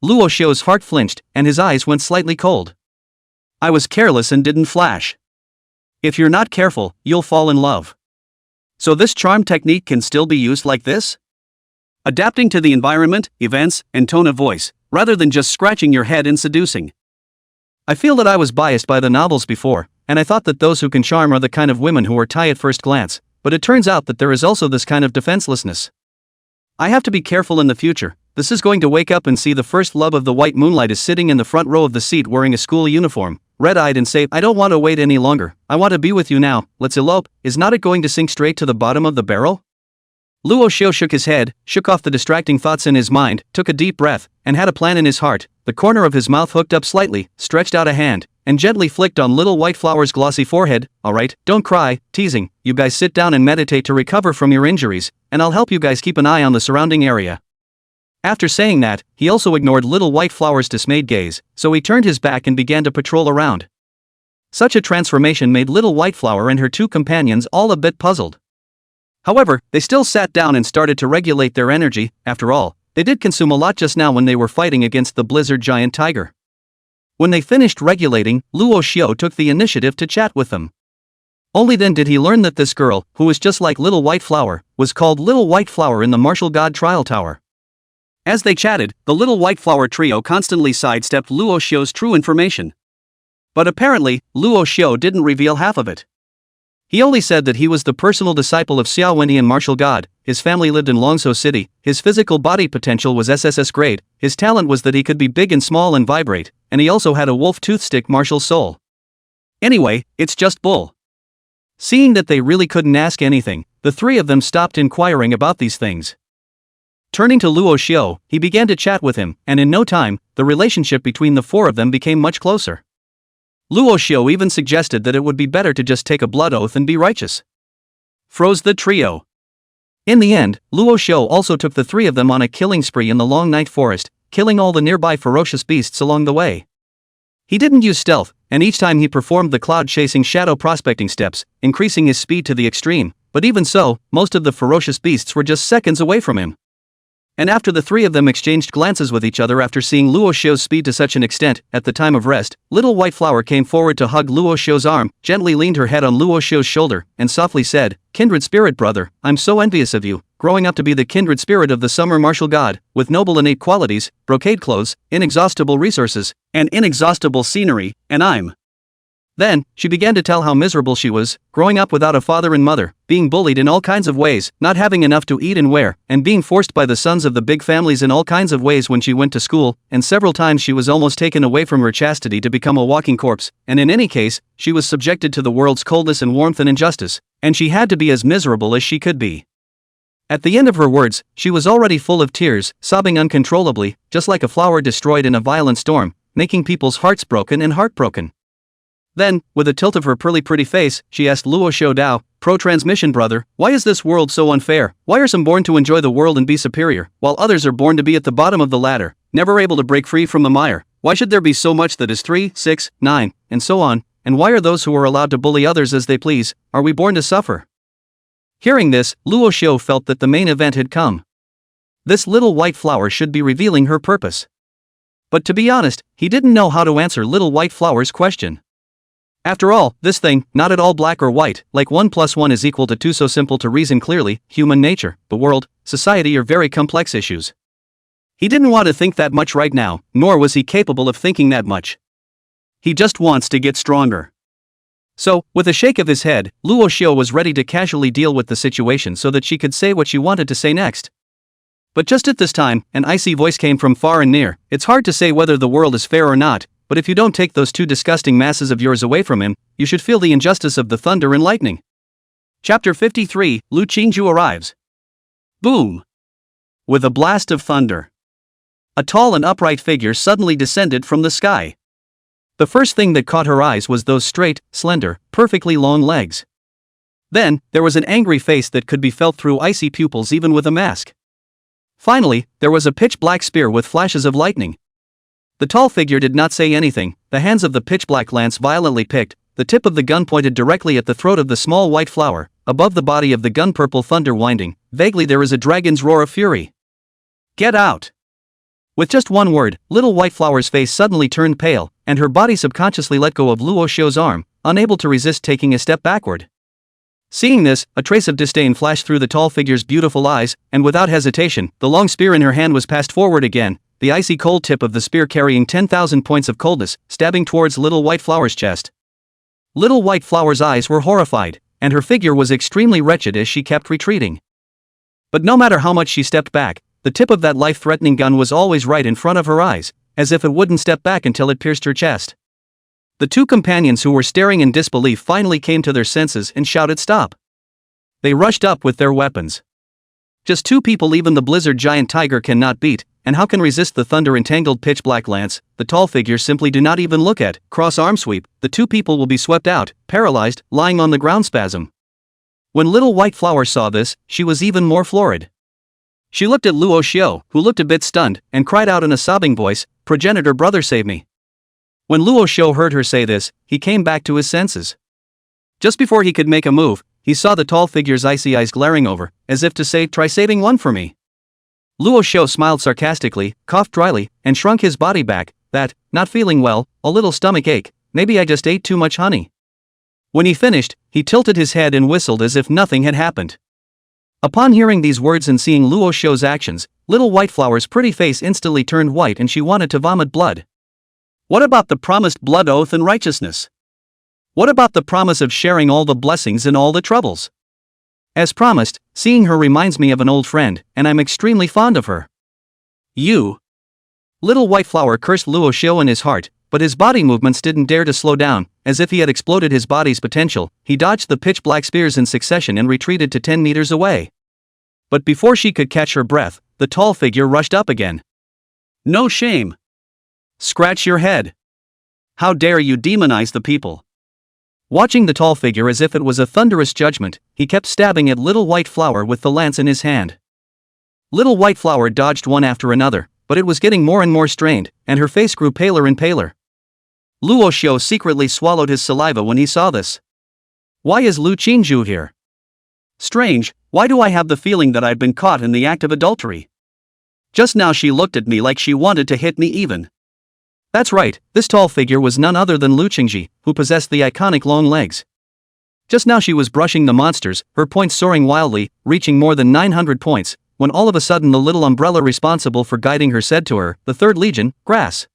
Luo Xiu's heart flinched, and his eyes went slightly cold. "I was careless and didn't flash. If you're not careful, you'll fall in love. So this charm technique can still be used like this? Adapting to the environment, events, and tone of voice, rather than just scratching your head and seducing. I feel that I was biased by the novels before, and I thought that those who can charm are the kind of women who are Thai at first glance, but it turns out that there is also this kind of defenselessness. I have to be careful in the future. This is going to wake up and see the first love of the white moonlight is sitting in the front row of the seat wearing a school uniform, red-eyed and say, I don't want to wait any longer, I want to be with you now, let's elope. Is not it going to sink straight to the bottom of the barrel? Luo Xiu shook his head, shook off the distracting thoughts in his mind, took a deep breath, and had a plan in his heart. The corner of his mouth hooked up slightly, stretched out a hand, and gently flicked on Little White Flower's glossy forehead. Alright, don't cry, teasing, you guys sit down and meditate to recover from your injuries, and I'll help you guys keep an eye on the surrounding area. After saying that, he also ignored Little White Flower's dismayed gaze, so he turned his back and began to patrol around. Such a transformation made Little White Flower and her two companions all a bit puzzled. However, they still sat down and started to regulate their energy. After all, they did consume a lot just now when they were fighting against the blizzard giant tiger. When they finished regulating, Luo Xiu took the initiative to chat with them. Only then did he learn that this girl, who was just like Little White Flower, was called Little White Flower in the Martial God Trial Tower. As they chatted, the Little White Flower trio constantly sidestepped Luo Xiu's true information. But apparently, Luo Xiu didn't reveal half of it. He only said that he was the personal disciple of Xiao Wendian martial god, his family lived in Longzhou City, his physical body potential was SSS grade, his talent was that he could be big and small and vibrate, and he also had a wolf tooth stick martial soul. Anyway, it's just bull. Seeing that they really couldn't ask anything, the three of them stopped inquiring about these things. Turning to Luo Xiu, he began to chat with him, and in no time, the relationship between the four of them became much closer. Luo Xiu even suggested that it would be better to just take a blood oath and be righteous. Froze the trio. In the end, Luo Xiu also took the three of them on a killing spree in the long night forest, killing all the nearby ferocious beasts along the way. He didn't use stealth, and each time he performed the cloud-chasing shadow prospecting steps, increasing his speed to the extreme, but even so, most of the ferocious beasts were just seconds away from him. And after the three of them exchanged glances with each other after seeing Luo Xiu's speed to such an extent, at the time of rest, little white flower came forward to hug Luo Xiu's arm, gently leaned her head on Luo Xiu's shoulder, and softly said, "Kindred spirit brother, I'm so envious of you, growing up to be the kindred spirit of the summer martial god, with noble innate qualities, brocade clothes, inexhaustible resources, and inexhaustible scenery, and I'm..." Then, she began to tell how miserable she was, growing up without a father and mother, being bullied in all kinds of ways, not having enough to eat and wear, and being forced by the sons of the big families in all kinds of ways when she went to school, and several times she was almost taken away from her chastity to become a walking corpse, and in any case, she was subjected to the world's coldness and warmth and injustice, and she had to be as miserable as she could be. At the end of her words, she was already full of tears, sobbing uncontrollably, just like a flower destroyed in a violent storm, making people's hearts broken and heartbroken. Then, with a tilt of her pretty face, she asked Luo Xiu, "Pro-transmission brother, why is this world so unfair? Why are some born to enjoy the world and be superior, while others are born to be at the bottom of the ladder, never able to break free from the mire? Why should there be so much that is 3, 6, 9, and so on, and why are those who are allowed to bully others as they please, are we born to suffer?" Hearing this, Luo Xiu felt that the main event had come. This little white flower should be revealing her purpose. But to be honest, he didn't know how to answer little white flower's question. After all, this thing, not at all black or white, like 1 + 1 is equal to 2, so simple to reason clearly, human nature, the world, society are very complex issues. He didn't want to think that much right now, nor was he capable of thinking that much. He just wants to get stronger. So, with a shake of his head, Luo Xiu was ready to casually deal with the situation so that she could say what she wanted to say next. But just at this time, an icy voice came from far and near. "It's hard to say whether the world is fair or not, but if you don't take those two disgusting masses of yours away from him, you should feel the injustice of the thunder and lightning." Chapter 53, Lu Qingci arrives. Boom! With a blast of thunder, a tall and upright figure suddenly descended from the sky. The first thing that caught her eyes was those straight, slender, perfectly long legs. Then, there was an angry face that could be felt through icy pupils even with a mask. Finally, there was a pitch-black spear with flashes of lightning. The tall figure did not say anything, the hands of the pitch-black lance violently picked, the tip of the gun pointed directly at the throat of the small white flower, above the body of the gun purple thunder winding, vaguely there is a dragon's roar of fury. "Get out!" With just one word, little white flower's face suddenly turned pale, and her body subconsciously let go of Luo Xiu's arm, unable to resist taking a step backward. Seeing this, a trace of disdain flashed through the tall figure's beautiful eyes, and without hesitation, the long spear in her hand was passed forward again, the icy cold tip of the spear carrying 10,000 points of coldness, stabbing towards little white flower's chest. Little white flower's eyes were horrified, and her figure was extremely wretched as she kept retreating. But no matter how much she stepped back, the tip of that life-threatening gun was always right in front of her eyes, as if it wouldn't step back until it pierced her chest. The two companions who were staring in disbelief finally came to their senses and shouted stop. They rushed up with their weapons. Just two people even the blizzard giant tiger cannot beat, and how can resist the thunder-entangled pitch-black lance? The tall figure simply do not even look at, cross-arm sweep, the two people will be swept out, paralyzed, lying on the ground spasm. When little white flower saw this, she was even more florid. She looked at Luo Xiu, who looked a bit stunned, and cried out in a sobbing voice, "Progenitor brother, save me." When Luo Xiu heard her say this, he came back to his senses. Just before he could make a move, he saw the tall figure's icy eyes glaring over, as if to say, "Try saving one for me." Luo Xiu smiled sarcastically, coughed dryly, and shrunk his body back, not feeling well, a little stomach ache, maybe I just ate too much honey. When he finished, he tilted his head and whistled as if nothing had happened. Upon hearing these words and seeing Luo Xiu's actions, little white flower's pretty face instantly turned white and she wanted to vomit blood. What about the promised blood oath and righteousness? What about the promise of sharing all the blessings and all the troubles? As promised, seeing her reminds me of an old friend, and I'm extremely fond of her. You. Little white flower cursed Luo Xiu in his heart, but his body movements didn't dare to slow down, as if he had exploded his body's potential. He dodged the pitch-black spears in succession and retreated to 10 meters away. But before she could catch her breath, the tall figure rushed up again. "No shame. Scratch your head. How dare you demonize the people? Watching the tall figure as if it was a thunderous judgment, he kept stabbing at Little White Flower with the lance in his hand. Little White Flower dodged one after another, but it was getting more and more strained, and her face grew paler and paler. Luo Xiu secretly swallowed his saliva when he saw this. Why is Lu Qingci here? Strange, why do I have the feeling that I've been caught in the act of adultery? Just now she looked at me like she wanted to hit me even. That's right, this tall figure was none other than Lu Qingci, who possessed the iconic long legs. Just now she was brushing the monsters, her points soaring wildly, reaching more than 900 points, when all of a sudden the little umbrella responsible for guiding her said to her, "The Third Legion, grass.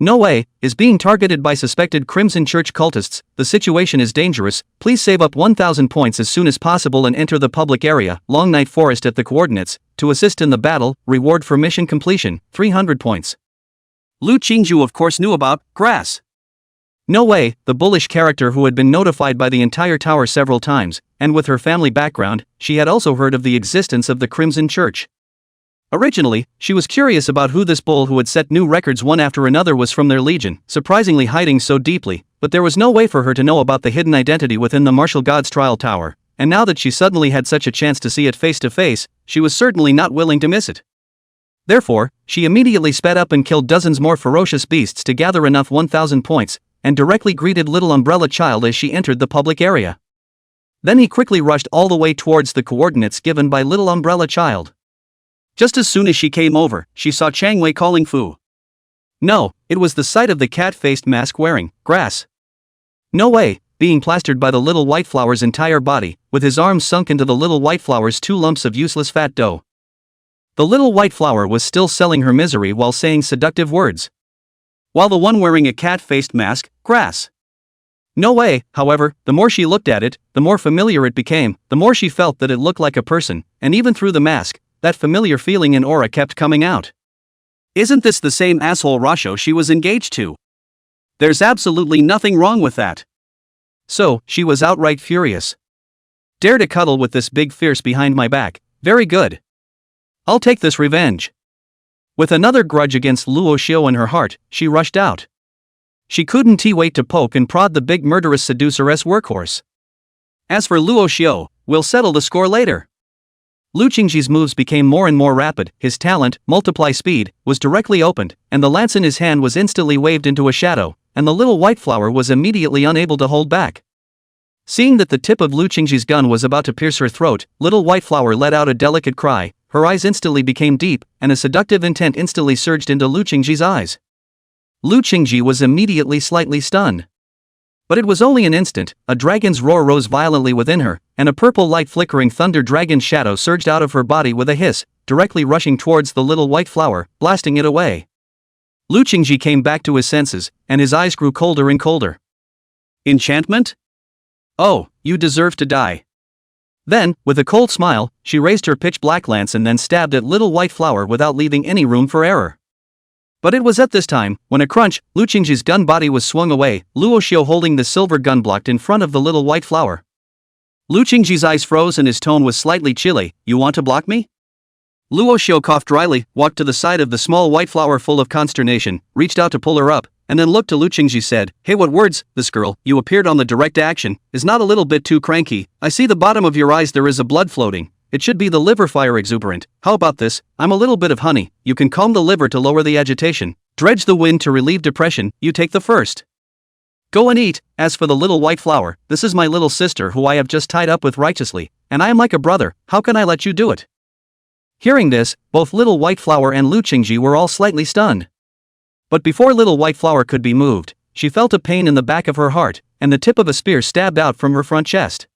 No way, is being targeted by suspected Crimson Church cultists, the situation is dangerous, please save up 1000 points as soon as possible and enter the public area, Long Night Forest at the coordinates, to assist in the battle, reward for mission completion, 300 points. Lu Qingci of course knew about grass. No way, the bullish character who had been notified by the entire tower several times, and with her family background, she had also heard of the existence of the Crimson Church. Originally, she was curious about who this bull who had set new records one after another was from their legion, surprisingly hiding so deeply, but there was no way for her to know about the hidden identity within the Martial Gods Trial Tower, and now that she suddenly had such a chance to see it face to face, she was certainly not willing to miss it. Therefore, she immediately sped up and killed dozens more ferocious beasts to gather enough 1000 points, and directly greeted Little Umbrella Child as she entered the public area. Then he quickly rushed all the way towards the coordinates given by Little Umbrella Child. Just as soon as she came over, she saw Chang Wei calling Fu. No, it was the sight of the cat-faced mask wearing grass. No way, being plastered by the Little White Flower's entire body, with his arms sunk into the Little White Flower's 2 lumps of useless fat dough. The Little White Flower was still selling her misery while saying seductive words. While the one wearing a cat-faced mask, grass. No way, however, the more she looked at it, the more familiar it became, the more she felt that it looked like a person, and even through the mask, that familiar feeling and aura kept coming out. Isn't this the same asshole Rasho she was engaged to? There's absolutely nothing wrong with that. So, she was outright furious. Dare to cuddle with this big fierce behind my back, very good. I'll take this revenge. With another grudge against Luo Xiu in her heart, she rushed out. She couldn't wait to poke and prod the big murderous seduceress workhorse. As for Luo Xiu, we'll settle the score later. Lu Qingci's moves became more and more rapid, his talent, multiply speed, was directly opened, and the lance in his hand was instantly waved into a shadow, and the Little White Flower was immediately unable to hold back. Seeing that the tip of Lu Qingci's gun was about to pierce her throat, Little White Flower let out a delicate cry, her eyes instantly became deep, and a seductive intent instantly surged into Lu Qingci's eyes. Lu Qingci was immediately slightly stunned. But it was only an instant, a dragon's roar rose violently within her, and a purple light flickering thunder dragon shadow surged out of her body with a hiss, directly rushing towards the Little White Flower, blasting it away. Lu Qingci came back to his senses, and his eyes grew colder and colder. Enchantment? Oh, you deserve to die. Then, with a cold smile, she raised her pitch-black lance and then stabbed at Little White Flower without leaving any room for error. But it was at this time, when a crunch, Lu Qingci's gun body was swung away, Luo Xiu holding the silver gun blocked in front of the Little White Flower. Lu Qingci's eyes froze and his tone was slightly chilly, "You want to block me?" Luo Xiu coughed dryly, walked to the side of the small white flower full of consternation, reached out to pull her up, and then looked to Lu Qingci said, "Hey, what words, this girl, you appeared on the direct action, is not a little bit too cranky, I see the bottom of your eyes there is a blood floating, it should be the liver fire exuberant, how about this, I'm a little bit of honey, you can calm the liver to lower the agitation, dredge the wind to relieve depression, you take the first. Go and eat, as for the Little White Flower, this is my little sister who I have just tied up with righteously, and I am like a brother, how can I let you do it?" Hearing this, both Little White Flower and Lu Qingci were all slightly stunned. But before Little White Flower could be moved, she felt a pain in the back of her heart, and the tip of a spear stabbed out from her front chest.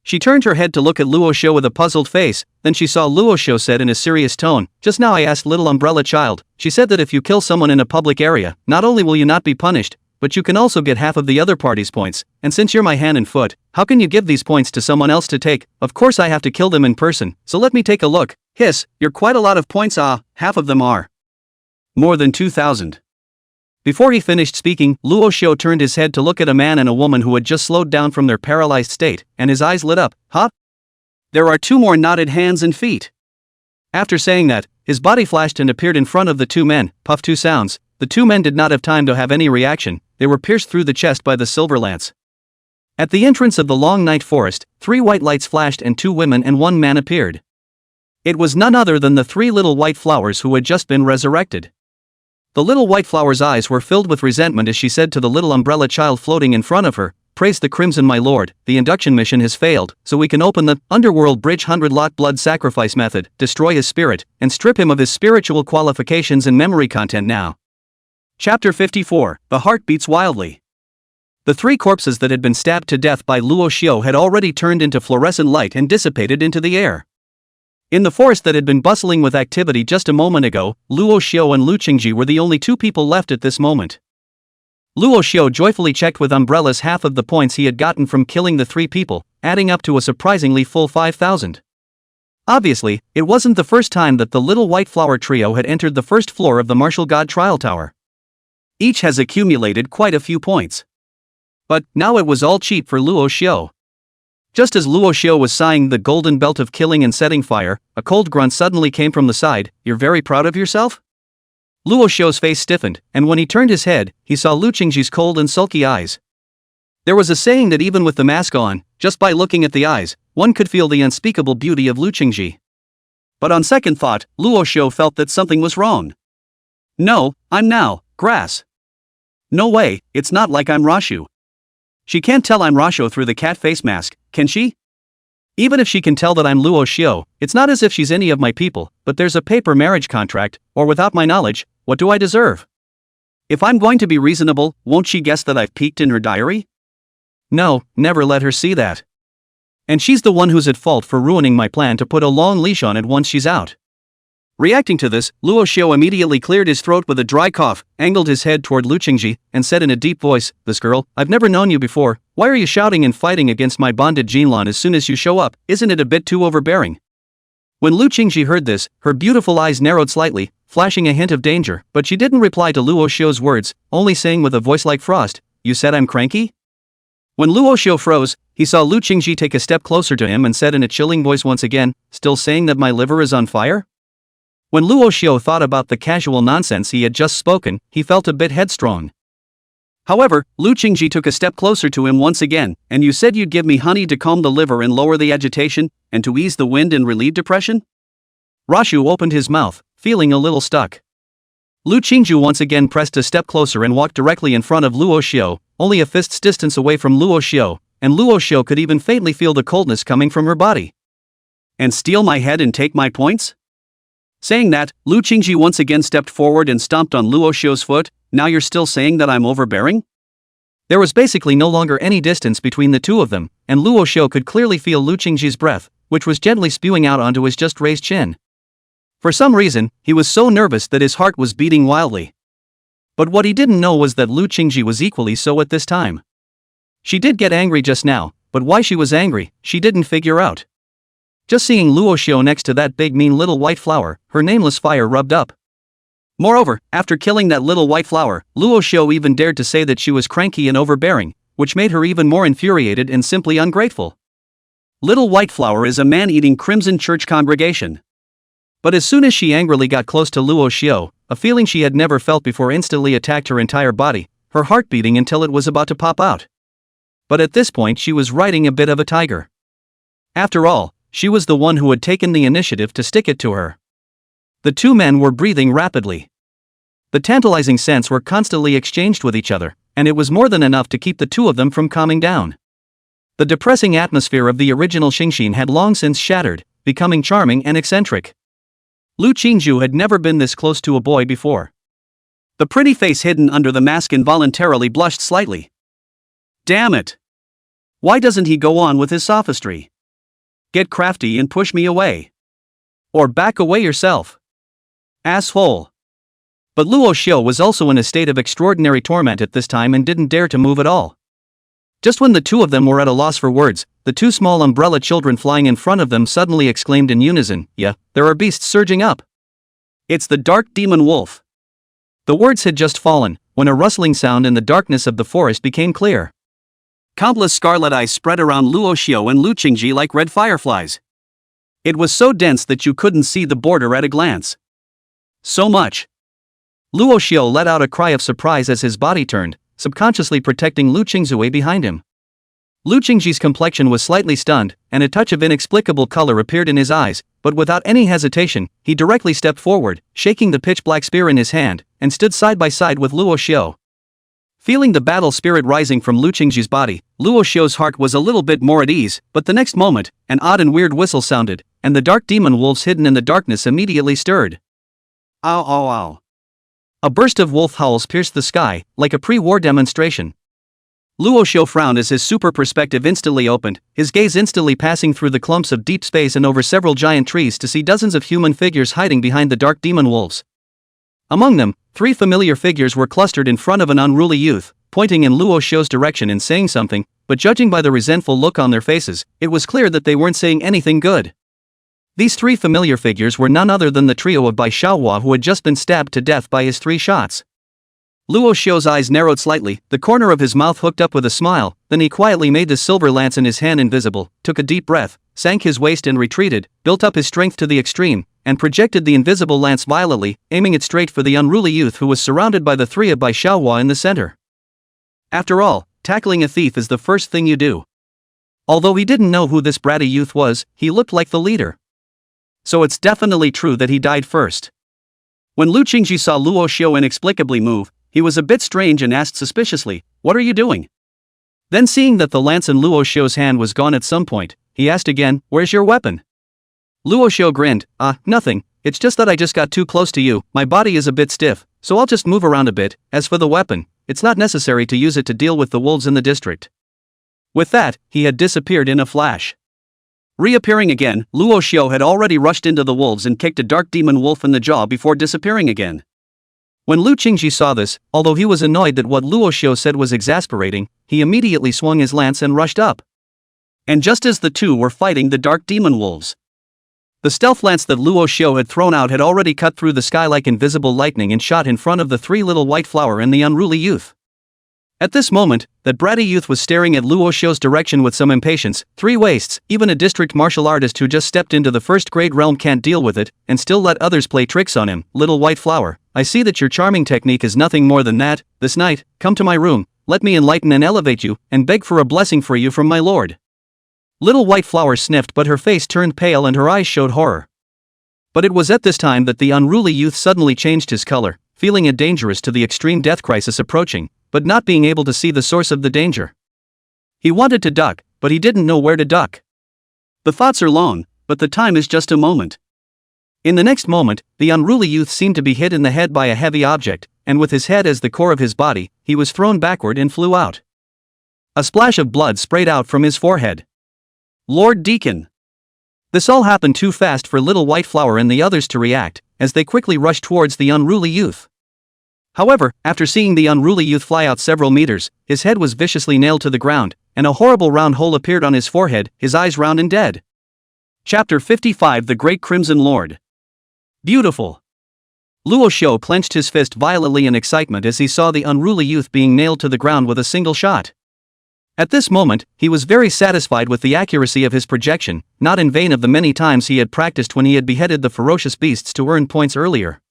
She turned her head to look at Luo Xiu with a puzzled face, then she saw Luo Xiu said in a serious tone, "Just now I asked Little Umbrella Child, she said that if you kill someone in a public area, not only will you not be punished, but you can also get half of the other party's points, and since you're my hand and foot, how can you give these points to someone else to take? Of course I have to kill them in person, so let me take a look." Hiss, "You're quite a lot of points, half of them are more than 2,000. Before he finished speaking, Luo Xiu turned his head to look at a man and a woman who had just slowed down from their paralyzed state, and his eyes lit up. "Huh? There are 2 more knotted hands and feet." After saying that, his body flashed and appeared in front of the 2 men, puff 2 sounds, the 2 men did not have time to have any reaction, they were pierced through the chest by the silver lance. At the entrance of the long night forest, 3 white lights flashed and 2 women and 1 man appeared. It was none other than the 3 little white flowers who had just been resurrected. The little white flower's eyes were filled with resentment as she said to the little umbrella child floating in front of her, "Praise the Crimson, my lord, the induction mission has failed, so we can open the underworld bridge 100-lot blood sacrifice method, destroy his spirit, and strip him of his spiritual qualifications and memory content now." Chapter 54, The Heart Beats Wildly. The 3 corpses that had been stabbed to death by Luo Xiu had already turned into fluorescent light and dissipated into the air. In the forest that had been bustling with activity just a moment ago, Luo Xiu and Lu Qingci were the only 2 people left at this moment. Luo Xiu joyfully checked with umbrellas half of the points he had gotten from killing the 3 people, adding up to a surprisingly full 5,000. Obviously, it wasn't the first time that the little white flower trio had entered the first floor of the Martial God Trial Tower. Each has accumulated quite a few points. But now it was all cheap for Luo Xiu. Just as Luo Xiu was sighing the golden belt of killing and setting fire, a cold grunt suddenly came from the side. "You're very proud of yourself?" Luo Xiu's face stiffened, and when he turned his head, he saw Lu Qingci's cold and sulky eyes. There was a saying that even with the mask on, just by looking at the eyes, one could feel the unspeakable beauty of Lu Qingci. But on second thought, Luo Xiu felt that something was wrong. "No, I'm now grass. No way, it's not like I'm Rashu. She can't tell I'm Rashu through the cat face mask, can she? Even if she can tell that I'm Luo Xiu, it's not as if she's any of my people, but there's a paper marriage contract, or without my knowledge, what do I deserve? If I'm going to be reasonable, won't she guess that I've peeked in her diary? No, never let her see that. And she's the one who's at fault for ruining my plan to put a long leash on it once she's out." Reacting to this, Luo Xiu immediately cleared his throat with a dry cough, angled his head toward Lu Qingci, and said in a deep voice, "This girl, I've never known you before, why are you shouting and fighting against my bonded Jinlan as soon as you show up? Isn't it a bit too overbearing?" When Lu Qingci heard this, her beautiful eyes narrowed slightly, flashing a hint of danger, but she didn't reply to Luo Xiu's words, only saying with a voice like frost, "You said I'm cranky?" When Luo Xiu froze, he saw Lu Qingci take a step closer to him and said in a chilling voice once again, "Still saying that my liver is on fire?" When Luo Xiu thought about the casual nonsense he had just spoken, he felt a bit headstrong. However, Lu Qingci took a step closer to him once again, "And you said you'd give me honey to calm the liver and lower the agitation, and to ease the wind and relieve depression?" Rashu opened his mouth, feeling a little stuck. Lu Qingci once again pressed a step closer and walked directly in front of Luo Xiu, only a fist's distance away from Luo Xiu, and Luo Xiu could even faintly feel the coldness coming from her body. "And steal my head and take my points?" Saying that, Lu Qingci once again stepped forward and stomped on Luo Xiu's foot. "Now you're still saying that I'm overbearing?" There was basically no longer any distance between the two of them, and Luo Xiu could clearly feel Lu Qingci's breath, which was gently spewing out onto his just raised chin. For some reason, he was so nervous that his heart was beating wildly. But what he didn't know was that Lu Qingci was equally so at this time. She did get angry just now, but why she was angry, she didn't figure out. Just seeing Luo Xiu next to that big mean little white flower, her nameless fire rubbed up. Moreover, after killing that little white flower, Luo Xiu even dared to say that she was cranky and overbearing, which made her even more infuriated and simply ungrateful. Little White Flower is a man-eating Crimson Church congregation. But as soon as she angrily got close to Luo Xiu, a feeling she had never felt before instantly attacked her entire body, her heart beating until it was about to pop out. But at this point she was riding a bit of a tiger. After all, she was the one who had taken the initiative to stick it to her. The 2 men were breathing rapidly. The tantalizing scents were constantly exchanged with each other, and it was more than enough to keep the 2 of them from calming down. The depressing atmosphere of the original Xingxin had long since shattered, becoming charming and eccentric. Lu Qingci had never been this close to a boy before. The pretty face hidden under the mask involuntarily blushed slightly. Damn it! Why doesn't he go on with his sophistry? Get crafty and push me away. Or back away yourself. Asshole. But Luo Xiu was also in a state of extraordinary torment at this time and didn't dare to move at all. Just when the 2 of them were at a loss for words, the 2 small umbrella children flying in front of them suddenly exclaimed in unison, "Yeah, there are beasts surging up. It's the dark demon wolf." The words had just fallen, when a rustling sound in the darkness of the forest became clear. Countless scarlet eyes spread around Luo Xiu and Lu Qingci like red fireflies. It was so dense that you couldn't see the border at a glance. So much. Luo Xiu let out a cry of surprise as his body turned, subconsciously protecting Lu Qingci behind him. Lu Qingci's complexion was slightly stunned, and a touch of inexplicable color appeared in his eyes, but without any hesitation, he directly stepped forward, shaking the pitch-black spear in his hand, and stood side by side with Luo Xiu. Feeling the battle spirit rising from Lu Qingci's body, Luo Xiu's heart was a little bit more at ease, but the next moment, an odd and weird whistle sounded, and the dark demon wolves hidden in the darkness immediately stirred. Ow ow ow. A burst of wolf howls pierced the sky, like a pre-war demonstration. Luo Xiu frowned as his super perspective instantly opened, his gaze instantly passing through the clumps of deep space and over several giant trees to see dozens of human figures hiding behind the dark demon wolves. Among them, 3 familiar figures were clustered in front of an unruly youth, pointing in Luo Xiu's direction and saying something, but judging by the resentful look on their faces, it was clear that they weren't saying anything good. These 3 familiar figures were none other than the trio of Bai Xiaohua who had just been stabbed to death by his 3 shots. Luo Xiu's eyes narrowed slightly, the corner of his mouth hooked up with a smile, then he quietly made the silver lance in his hand invisible, took a deep breath, sank his waist and retreated, built up his strength to the extreme, and projected the invisible lance violently, aiming it straight for the unruly youth who was surrounded by the 3 of Bai Xiaohua in the center. After all, tackling a thief is the first thing you do. Although he didn't know who this bratty youth was, he looked like the leader. So it's definitely true that he died first. When Lu Qingci saw Luo Xiu inexplicably move, he was a bit strange and asked suspiciously, "What are you doing?" Then seeing that the lance in Luo Xiu's hand was gone at some point, he asked again, "Where's your weapon?" Luo Xiu grinned, Nothing, it's just that I just got too close to you, my body is a bit stiff, so I'll just move around a bit. As for the weapon, it's not necessary to use it to deal with the wolves in the district." With that, he had disappeared in a flash. Reappearing again, Luo Xiu had already rushed into the wolves and kicked a dark demon wolf in the jaw before disappearing again. When Lu Qingci saw this, although he was annoyed that what Luo Xiu said was exasperating, he immediately swung his lance and rushed up. And just as the two were fighting the dark demon wolves, the stealth lance that Luo Xiu had thrown out had already cut through the sky like invisible lightning and shot in front of the 3 little white flower and the unruly youth. At this moment, that bratty youth was staring at Luo Xiu's direction with some impatience. 3 wastes, even a district martial artist who just stepped into the first grade realm can't deal with it, and still let others play tricks on him. Little white flower, I see that your charming technique is nothing more than that. This night, come to my room, let me enlighten and elevate you, and beg for a blessing for you from my lord. Little white flower sniffed, but her face turned pale and her eyes showed horror. But it was at this time that the unruly youth suddenly changed his color, feeling it dangerous to the extreme death crisis approaching, but not being able to see the source of the danger. He wanted to duck, but he didn't know where to duck. The thoughts are long, but the time is just a moment. In the next moment, the unruly youth seemed to be hit in the head by a heavy object, and with his head as the core of his body, he was thrown backward and flew out. A splash of blood sprayed out from his forehead. Lord Deacon! This all happened too fast for Little White Flower and the others to react, as they quickly rushed towards the unruly youth. However, after seeing the unruly youth fly out several meters, his head was viciously nailed to the ground, and a horrible round hole appeared on his forehead, his eyes round and dead. Chapter 55 The Great Crimson Lord. Beautiful. Luo Xiu clenched his fist violently in excitement as he saw the unruly youth being nailed to the ground with a single shot. At this moment, he was very satisfied with the accuracy of his projection, not in vain of the many times he had practiced when he had beheaded the ferocious beasts to earn points earlier.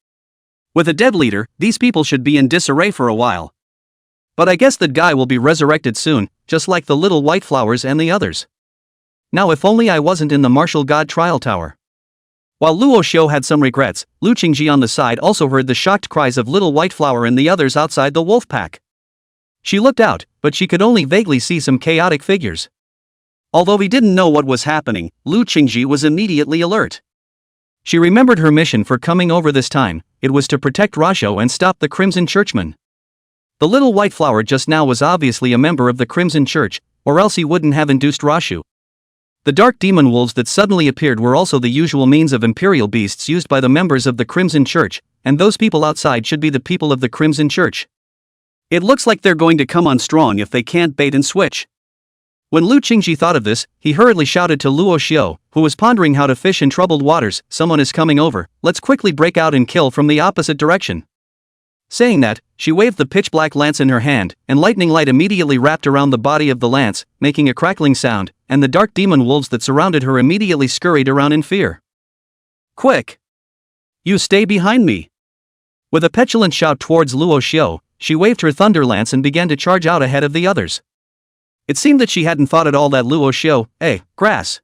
With a dead leader, these people should be in disarray for a while. But I guess that guy will be resurrected soon, just like the little white flowers and the others. Now if only I wasn't in the martial god trial tower. While Luo Xiu had some regrets, Lu Qingci on the side also heard the shocked cries of little white flower and the others outside the wolf pack. She looked out, but she could only vaguely see some chaotic figures. Although he didn't know what was happening, Lu Qingci was immediately alert. She remembered her mission for coming over this time. It was to protect Rasho and stop the Crimson Churchman. The little white flower just now was obviously a member of the Crimson Church, or else he wouldn't have induced Rashu. The dark demon wolves that suddenly appeared were also the usual means of imperial beasts used by the members of the Crimson Church, and those people outside should be the people of the Crimson Church. It looks like they're going to come on strong if they can't bait and switch. When Lu Qingci thought of this, he hurriedly shouted to Luo Xiu, who was pondering how to fish in troubled waters, "Someone is coming over, let's quickly break out and kill from the opposite direction." Saying that, she waved the pitch-black lance in her hand, and lightning light immediately wrapped around the body of the lance, making a crackling sound, and the dark demon wolves that surrounded her immediately scurried around in fear. "Quick! You stay behind me!" With a petulant shout towards Luo Xiu, she waved her thunder lance and began to charge out ahead of the others. It seemed that she hadn't thought at all that Luo Xiu, grass.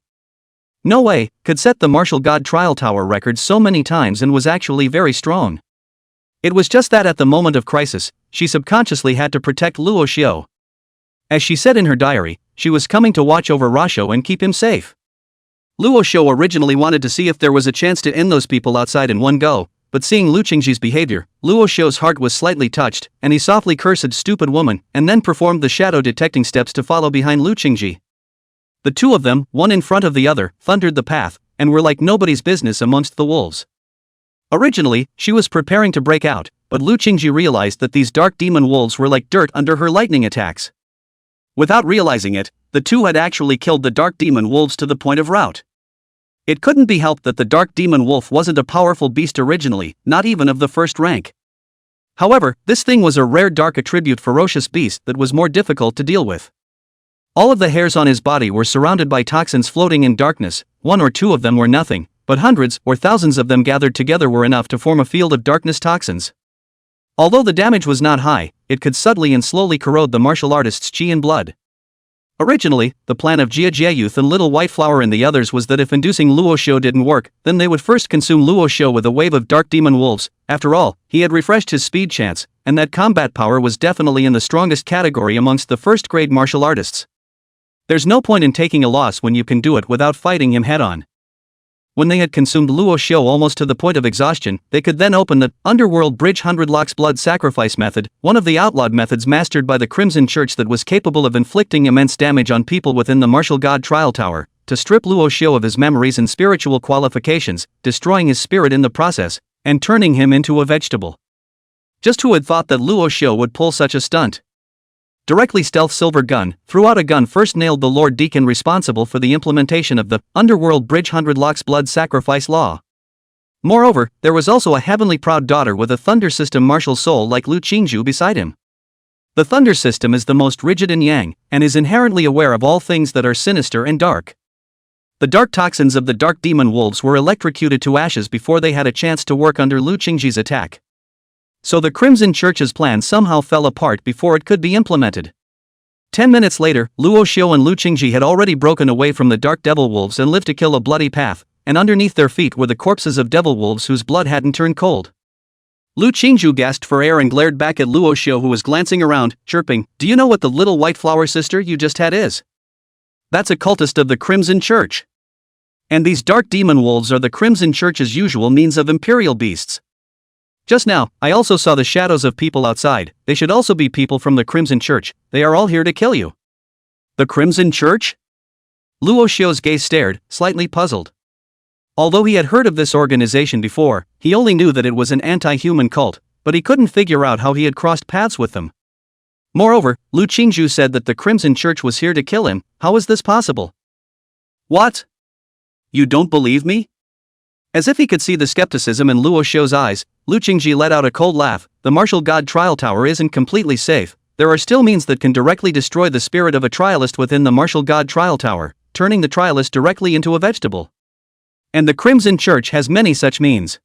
No way, could set the martial god trial tower record so many times and was actually very strong. It was just that at the moment of crisis, she subconsciously had to protect Luo Xiu. As she said in her diary, she was coming to watch over Rasho and keep him safe. Luo Xiu originally wanted to see if there was a chance to end those people outside in one go, but seeing Lu Qingci's behavior, Luo Xiu's heart was slightly touched, and he softly cursed "stupid woman," and then performed the shadow detecting steps to follow behind Lu Qingci. The two of them, one in front of the other, thundered the path, and were like nobody's business amongst the wolves. Originally, she was preparing to break out, but Lu Qingci realized that these dark demon wolves were like dirt under her lightning attacks. Without realizing it, the two had actually killed the dark demon wolves to the point of rout. It couldn't be helped that the dark demon wolf wasn't a powerful beast originally, not even of the first rank. However, this thing was a rare dark attribute ferocious beast that was more difficult to deal with. All of the hairs on his body were surrounded by toxins floating in darkness. One or two of them were nothing, but hundreds or thousands of them gathered together were enough to form a field of darkness toxins. Although the damage was not high, it could subtly and slowly corrode the martial artist's chi and blood. Originally, the plan of Jia Jiayuth and Little White Flower and the others was that if inducing Luo Xiu didn't work, then they would first consume Luo Xiu with a wave of dark demon wolves. After all, he had refreshed his speed chance, and that combat power was definitely in the strongest category amongst the first-grade martial artists. There's no point in taking a loss when you can do it without fighting him head-on. When they had consumed Luo Xiu almost to the point of exhaustion, they could then open the Underworld Bridge 100 Locks Blood Sacrifice method, one of the outlawed methods mastered by the Crimson Church that was capable of inflicting immense damage on people within the martial god trial tower, to strip Luo Xiu of his memories and spiritual qualifications, destroying his spirit in the process, and turning him into a vegetable. Just who had thought that Luo Xiu would pull such a stunt? Directly Stealth Silver Gun, threw out a gun first nailed the Lord Deacon responsible for the implementation of the Underworld Bridge 100 Locks Blood Sacrifice law. Moreover, there was also a heavenly proud daughter with a Thunder System martial soul like Lu Qingci beside him. The Thunder System is the most rigid in Yang, and is inherently aware of all things that are sinister and dark. The dark toxins of the dark demon wolves were electrocuted to ashes before they had a chance to work under Lu Qingci's attack. So the Crimson Church's plan somehow fell apart before it could be implemented. 10 minutes later, Luo Xiu and Lu Qingci had already broken away from the dark devil wolves and lived to kill a bloody path, and underneath their feet were the corpses of devil wolves whose blood hadn't turned cold. Lu Qingci gasped for air and glared back at Luo Xiu, who was glancing around, chirping, "Do you know what the Little White Flower sister you just had is? That's a cultist of the Crimson Church. And these dark demon wolves are the Crimson Church's usual means of imperial beasts. Just now, I also saw the shadows of people outside. They should also be people from the Crimson Church. They are all here to kill you." The Crimson Church? Luo Xiu's gaze stared, slightly puzzled. Although he had heard of this organization before, he only knew that it was an anti-human cult, but he couldn't figure out how he had crossed paths with them. Moreover, Lu Qingci said that the Crimson Church was here to kill him. How is this possible? What? You don't believe me? As if he could see the skepticism in Luo Xiu's eyes, Lu Qingci let out a cold laugh. The martial god trial tower isn't completely safe. There are still means that can directly destroy the spirit of a trialist within the martial god trial tower, turning the trialist directly into a vegetable. And the Crimson Church has many such means.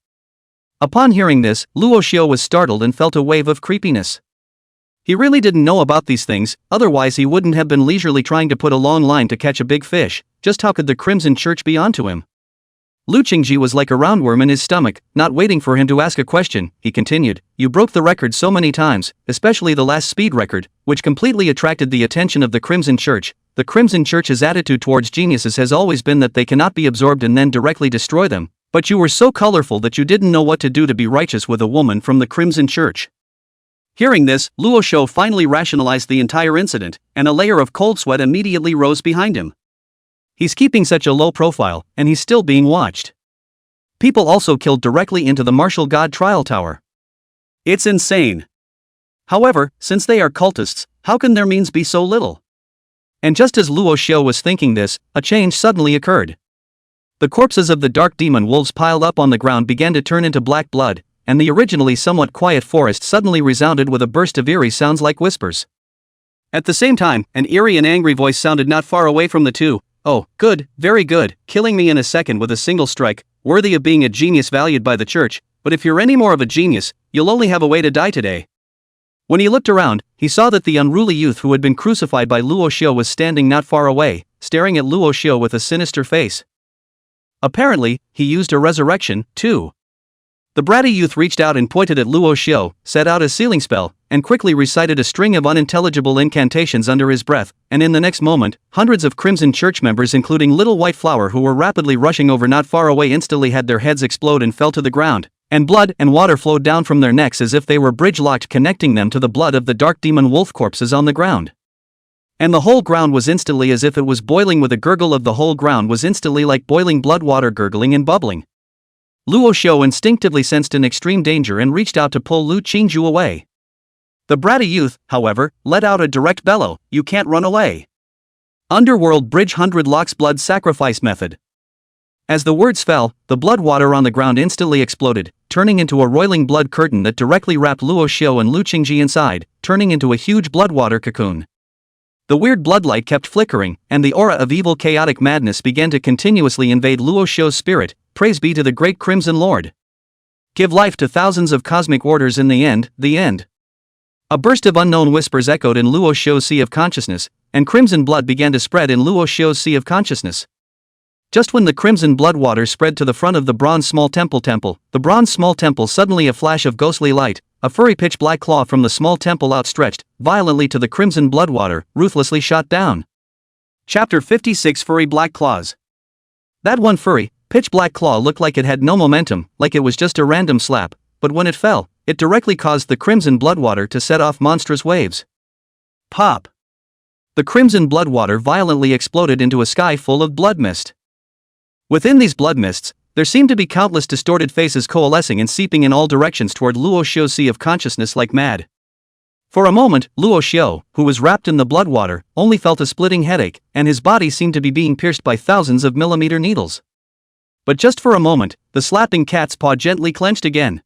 Upon hearing this, Luo Xiu was startled and felt a wave of creepiness. He really didn't know about these things, otherwise he wouldn't have been leisurely trying to put a long line to catch a big fish. Just how could the Crimson Church be onto him? Lu Qingci was like a roundworm in his stomach. Not waiting for him to ask a question, he continued, "You broke the record so many times, especially the last speed record, which completely attracted the attention of the Crimson Church. The Crimson Church's attitude towards geniuses has always been that they cannot be absorbed and then directly destroy them, but you were so colorful that you didn't know what to do to be righteous with a woman from the Crimson Church." Hearing this, Luo Xiu finally rationalized the entire incident, and a layer of cold sweat immediately rose behind him. He's keeping such a low profile, and he's still being watched. People also killed directly into the martial god trial tower. It's insane. However, since they are cultists, how can their means be so little? And just as Luo Xiu was thinking this, a change suddenly occurred. The corpses of the dark demon wolves piled up on the ground began to turn into black blood, and the originally somewhat quiet forest suddenly resounded with a burst of eerie sounds like whispers. At the same time, an eerie and angry voice sounded not far away from the two. "Oh, good, very good, killing me in a second with a single strike, worthy of being a genius valued by the church, but if you're any more of a genius, you'll only have a way to die today." When he looked around, he saw that the unruly youth who had been crucified by Luo Xiu was standing not far away, staring at Luo Xiu with a sinister face. Apparently, he used a resurrection, too. The bratty youth reached out and pointed at Luo Xiu, set out a sealing spell, and quickly recited a string of unintelligible incantations under his breath, and in the next moment, hundreds of Crimson Church members including Little White Flower who were rapidly rushing over not far away instantly had their heads explode and fell to the ground, and blood and water flowed down from their necks as if they were bridge-locked, connecting them to the blood of the dark demon wolf corpses on the ground. And the whole ground was instantly as if it was boiling, with a gurgle of the whole ground was instantly like boiling blood, water gurgling and bubbling. Luo Xiu instinctively sensed an extreme danger and reached out to pull Lu Qingci away. The bratty youth, however, let out a direct bellow, "You can't run away." Underworld Bridge 100 Locks Blood Sacrifice Method. As the words fell, the blood water on the ground instantly exploded, turning into a roiling blood curtain that directly wrapped Luo Xiu and Lu Qingci inside, turning into a huge blood water cocoon. The weird bloodlight kept flickering, and the aura of evil chaotic madness began to continuously invade Luo Xiu's spirit. Praise be to the great Crimson Lord. Give life to thousands of cosmic orders in the end, the end. A burst of unknown whispers echoed in Luo Xiu's sea of consciousness, and crimson blood began to spread in Luo Xiu's sea of consciousness. Just when the crimson blood water spread to the front of the bronze small temple, the bronze small temple, suddenly a flash of ghostly light, a furry pitch black claw from the small temple outstretched violently to the crimson blood water, ruthlessly shot down. Chapter 56 Furry Black Claws. That one furry, pitch black claw looked like it had no momentum, like it was just a random slap, but when it fell, it directly caused the crimson blood water to set off monstrous waves. Pop! The crimson blood water violently exploded into a sky full of blood mist. Within these blood mists, there seemed to be countless distorted faces coalescing and seeping in all directions toward Luo Xiu's sea of consciousness like mad. For a moment, Luo Xiu, who was wrapped in the blood water, only felt a splitting headache, and his body seemed to be being pierced by thousands of millimeter needles. But just for a moment, the slapping cat's paw gently clenched again.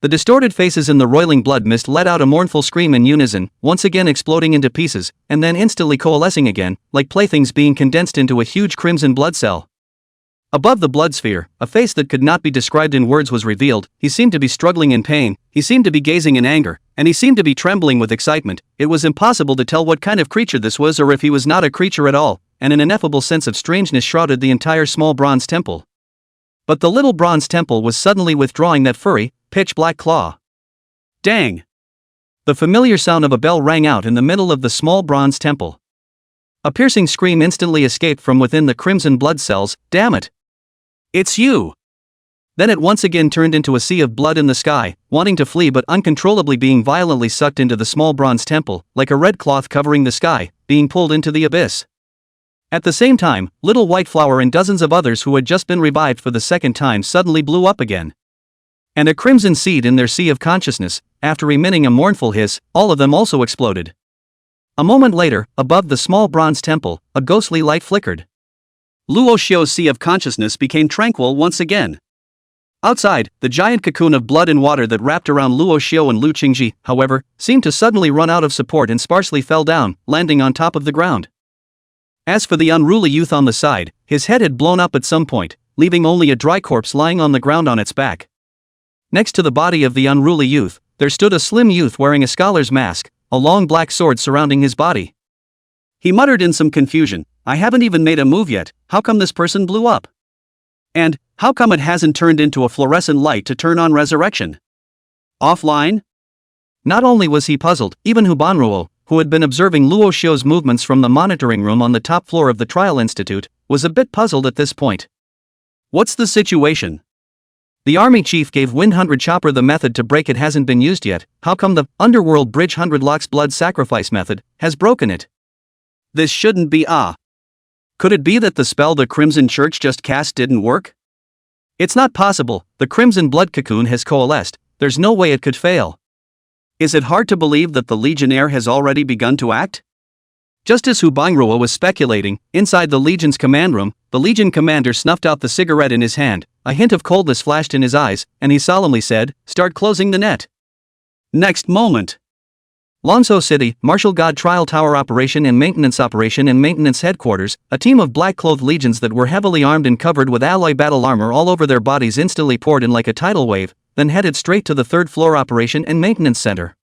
The distorted faces in the roiling blood mist let out a mournful scream in unison, once again exploding into pieces, and then instantly coalescing again, like playthings being condensed into a huge crimson blood cell. Above the blood sphere, a face that could not be described in words was revealed. He seemed to be struggling in pain, he seemed to be gazing in anger, and he seemed to be trembling with excitement. It was impossible to tell what kind of creature this was, or if he was not a creature at all, and an ineffable sense of strangeness shrouded the entire small bronze temple. But the little bronze temple was suddenly withdrawing that furry, pitch black claw. Dang! The familiar sound of a bell rang out in the middle of the small bronze temple. A piercing scream instantly escaped from within the crimson blood cells. Damn it! It's you! Then it once again turned into a sea of blood in the sky, wanting to flee but uncontrollably being violently sucked into the small bronze temple, like a red cloth covering the sky, being pulled into the abyss. At the same time, Little White Flower and dozens of others who had just been revived for the second time suddenly blew up again. And a crimson seed in their sea of consciousness, after emitting a mournful hiss, all of them also exploded. A moment later, above the small bronze temple, a ghostly light flickered. Luo Xiu's sea of consciousness became tranquil once again. Outside, the giant cocoon of blood and water that wrapped around Luo Xiu and Lu Qingci, however, seemed to suddenly run out of support and sparsely fell down, landing on top of the ground. As for the unruly youth on the side, his head had blown up at some point, leaving only a dry corpse lying on the ground on its back. Next to the body of the unruly youth, there stood a slim youth wearing a scholar's mask, a long black sword surrounding his body. He muttered in some confusion, "I haven't even made a move yet, how come this person blew up? And, how come it hasn't turned into a fluorescent light to turn on resurrection? Offline?" Not only was he puzzled, even Hubanruo, who had been observing Luo Xiu's movements from the monitoring room on the top floor of the Trial Institute, was a bit puzzled at this point. What's the situation? The army chief gave Wind 100 Chopper the method to break it hasn't been used yet, how come the Underworld Bridge 100 Locks Blood Sacrifice method has broken it? This shouldn't be Could it be that the spell the Crimson Church just cast didn't work? It's not possible, the Crimson Blood Cocoon has coalesced, there's no way it could fail. Is it hard to believe that the Legionnaire has already begun to act? Just as Hubangrua was speculating, inside the Legion's command room, the Legion commander snuffed out the cigarette in his hand, a hint of coldness flashed in his eyes, and he solemnly said, "Start closing the net." Next moment. Lanzhou City, Martial God Trial Tower Operation and Maintenance Headquarters, a team of black-clothed legions that were heavily armed and covered with alloy battle armor all over their bodies instantly poured in like a tidal wave, then headed straight to the third-floor Operation and Maintenance Center.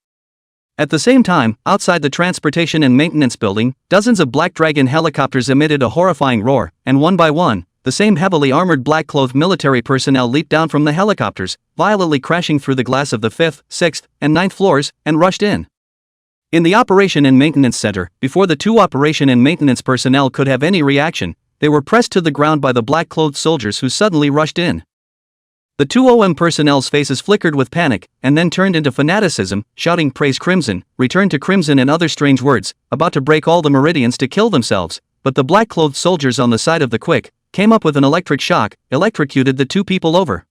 At the same time, outside the transportation and maintenance building, dozens of Black Dragon helicopters emitted a horrifying roar, and one by one, the same heavily armored black-clothed military personnel leaped down from the helicopters, violently crashing through the glass of the 5th, 6th, and 9th floors, and rushed in. In the Operation and Maintenance Center, before the two operation and maintenance personnel could have any reaction, they were pressed to the ground by the black-clothed soldiers who suddenly rushed in. The two OM personnel's faces flickered with panic, and then turned into fanaticism, shouting "Praise Crimson, return to Crimson" and other strange words, about to break all the meridians to kill themselves, but the black-clothed soldiers on the side of the quick came up with an electric shock, electrocuted the two people over.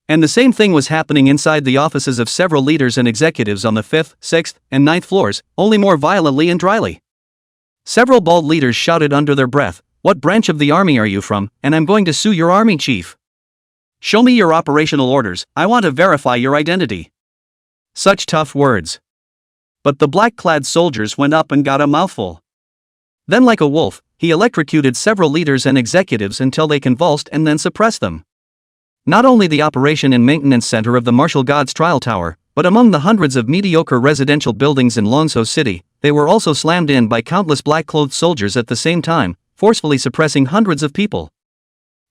And the same thing was happening inside the offices of several leaders and executives on the 5th, 6th, and 9th floors, only more violently and dryly. Several bald leaders shouted under their breath, "What branch of the army are you from, and I'm going to sue your army chief. Show me your operational orders, I want to verify your identity." Such tough words. But the black-clad soldiers went up and got a mouthful. Then, like a wolf, he electrocuted several leaders and executives until they convulsed and then suppressed them. Not only the Operation and Maintenance Center of the Martial Gods Trial Tower, but among the hundreds of mediocre residential buildings in Luo City, they were also slammed in by countless black-clothed soldiers at the same time, forcefully suppressing hundreds of people.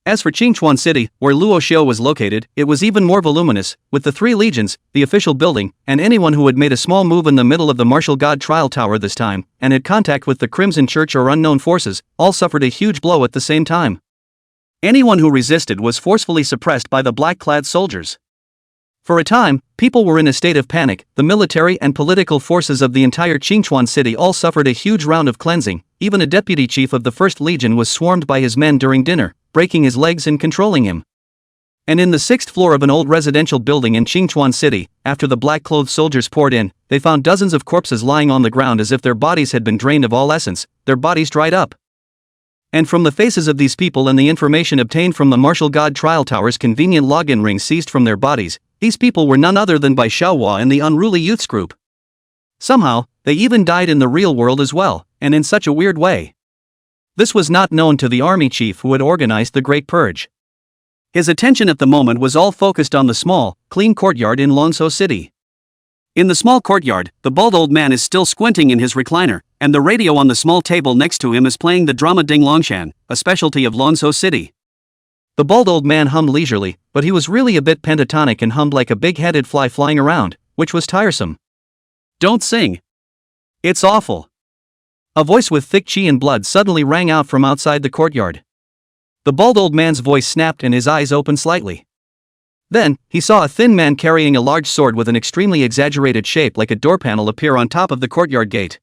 As for Qingci City, where Luo Xiu was located, it was even more voluminous, with the three legions, the official building, and anyone who had made a small move in the middle of the Martial God Trial Tower this time, and had contact with the Crimson Church or unknown forces, all suffered a huge blow at the same time. Anyone who resisted was forcefully suppressed by the black-clad soldiers. For a time, people were in a state of panic. The military and political forces of the entire Qingci City all suffered a huge round of cleansing. Even a deputy chief of the 1st Legion was swarmed by his men during dinner, breaking his legs and controlling him. And in the 6th floor of an old residential building in Qingci City, after the black-clothed soldiers poured in, they found dozens of corpses lying on the ground as if their bodies had been drained of all essence, their bodies dried up. And from the faces of these people and the information obtained from the Martial God Trial Tower's convenient login rings seized from their bodies, these people were none other than Bai Xiaohua and the unruly youths group. Somehow, they even died in the real world as well, and in such a weird way. This was not known to the army chief who had organized the Great Purge. His attention at the moment was all focused on the small, clean courtyard in Luo City. In the small courtyard, the bald old man is still squinting in his recliner, and the radio on the small table next to him is playing the drama Ding Longshan, a specialty of Luo City. The bald old man hummed leisurely, but he was really a bit pentatonic and hummed like a big-headed fly flying around, which was tiresome. "Don't sing. It's awful." A voice with thick qi and blood suddenly rang out from outside the courtyard. The bald old man's voice snapped and his eyes opened slightly. Then, he saw a thin man carrying a large sword with an extremely exaggerated shape like a door panel appear on top of the courtyard gate.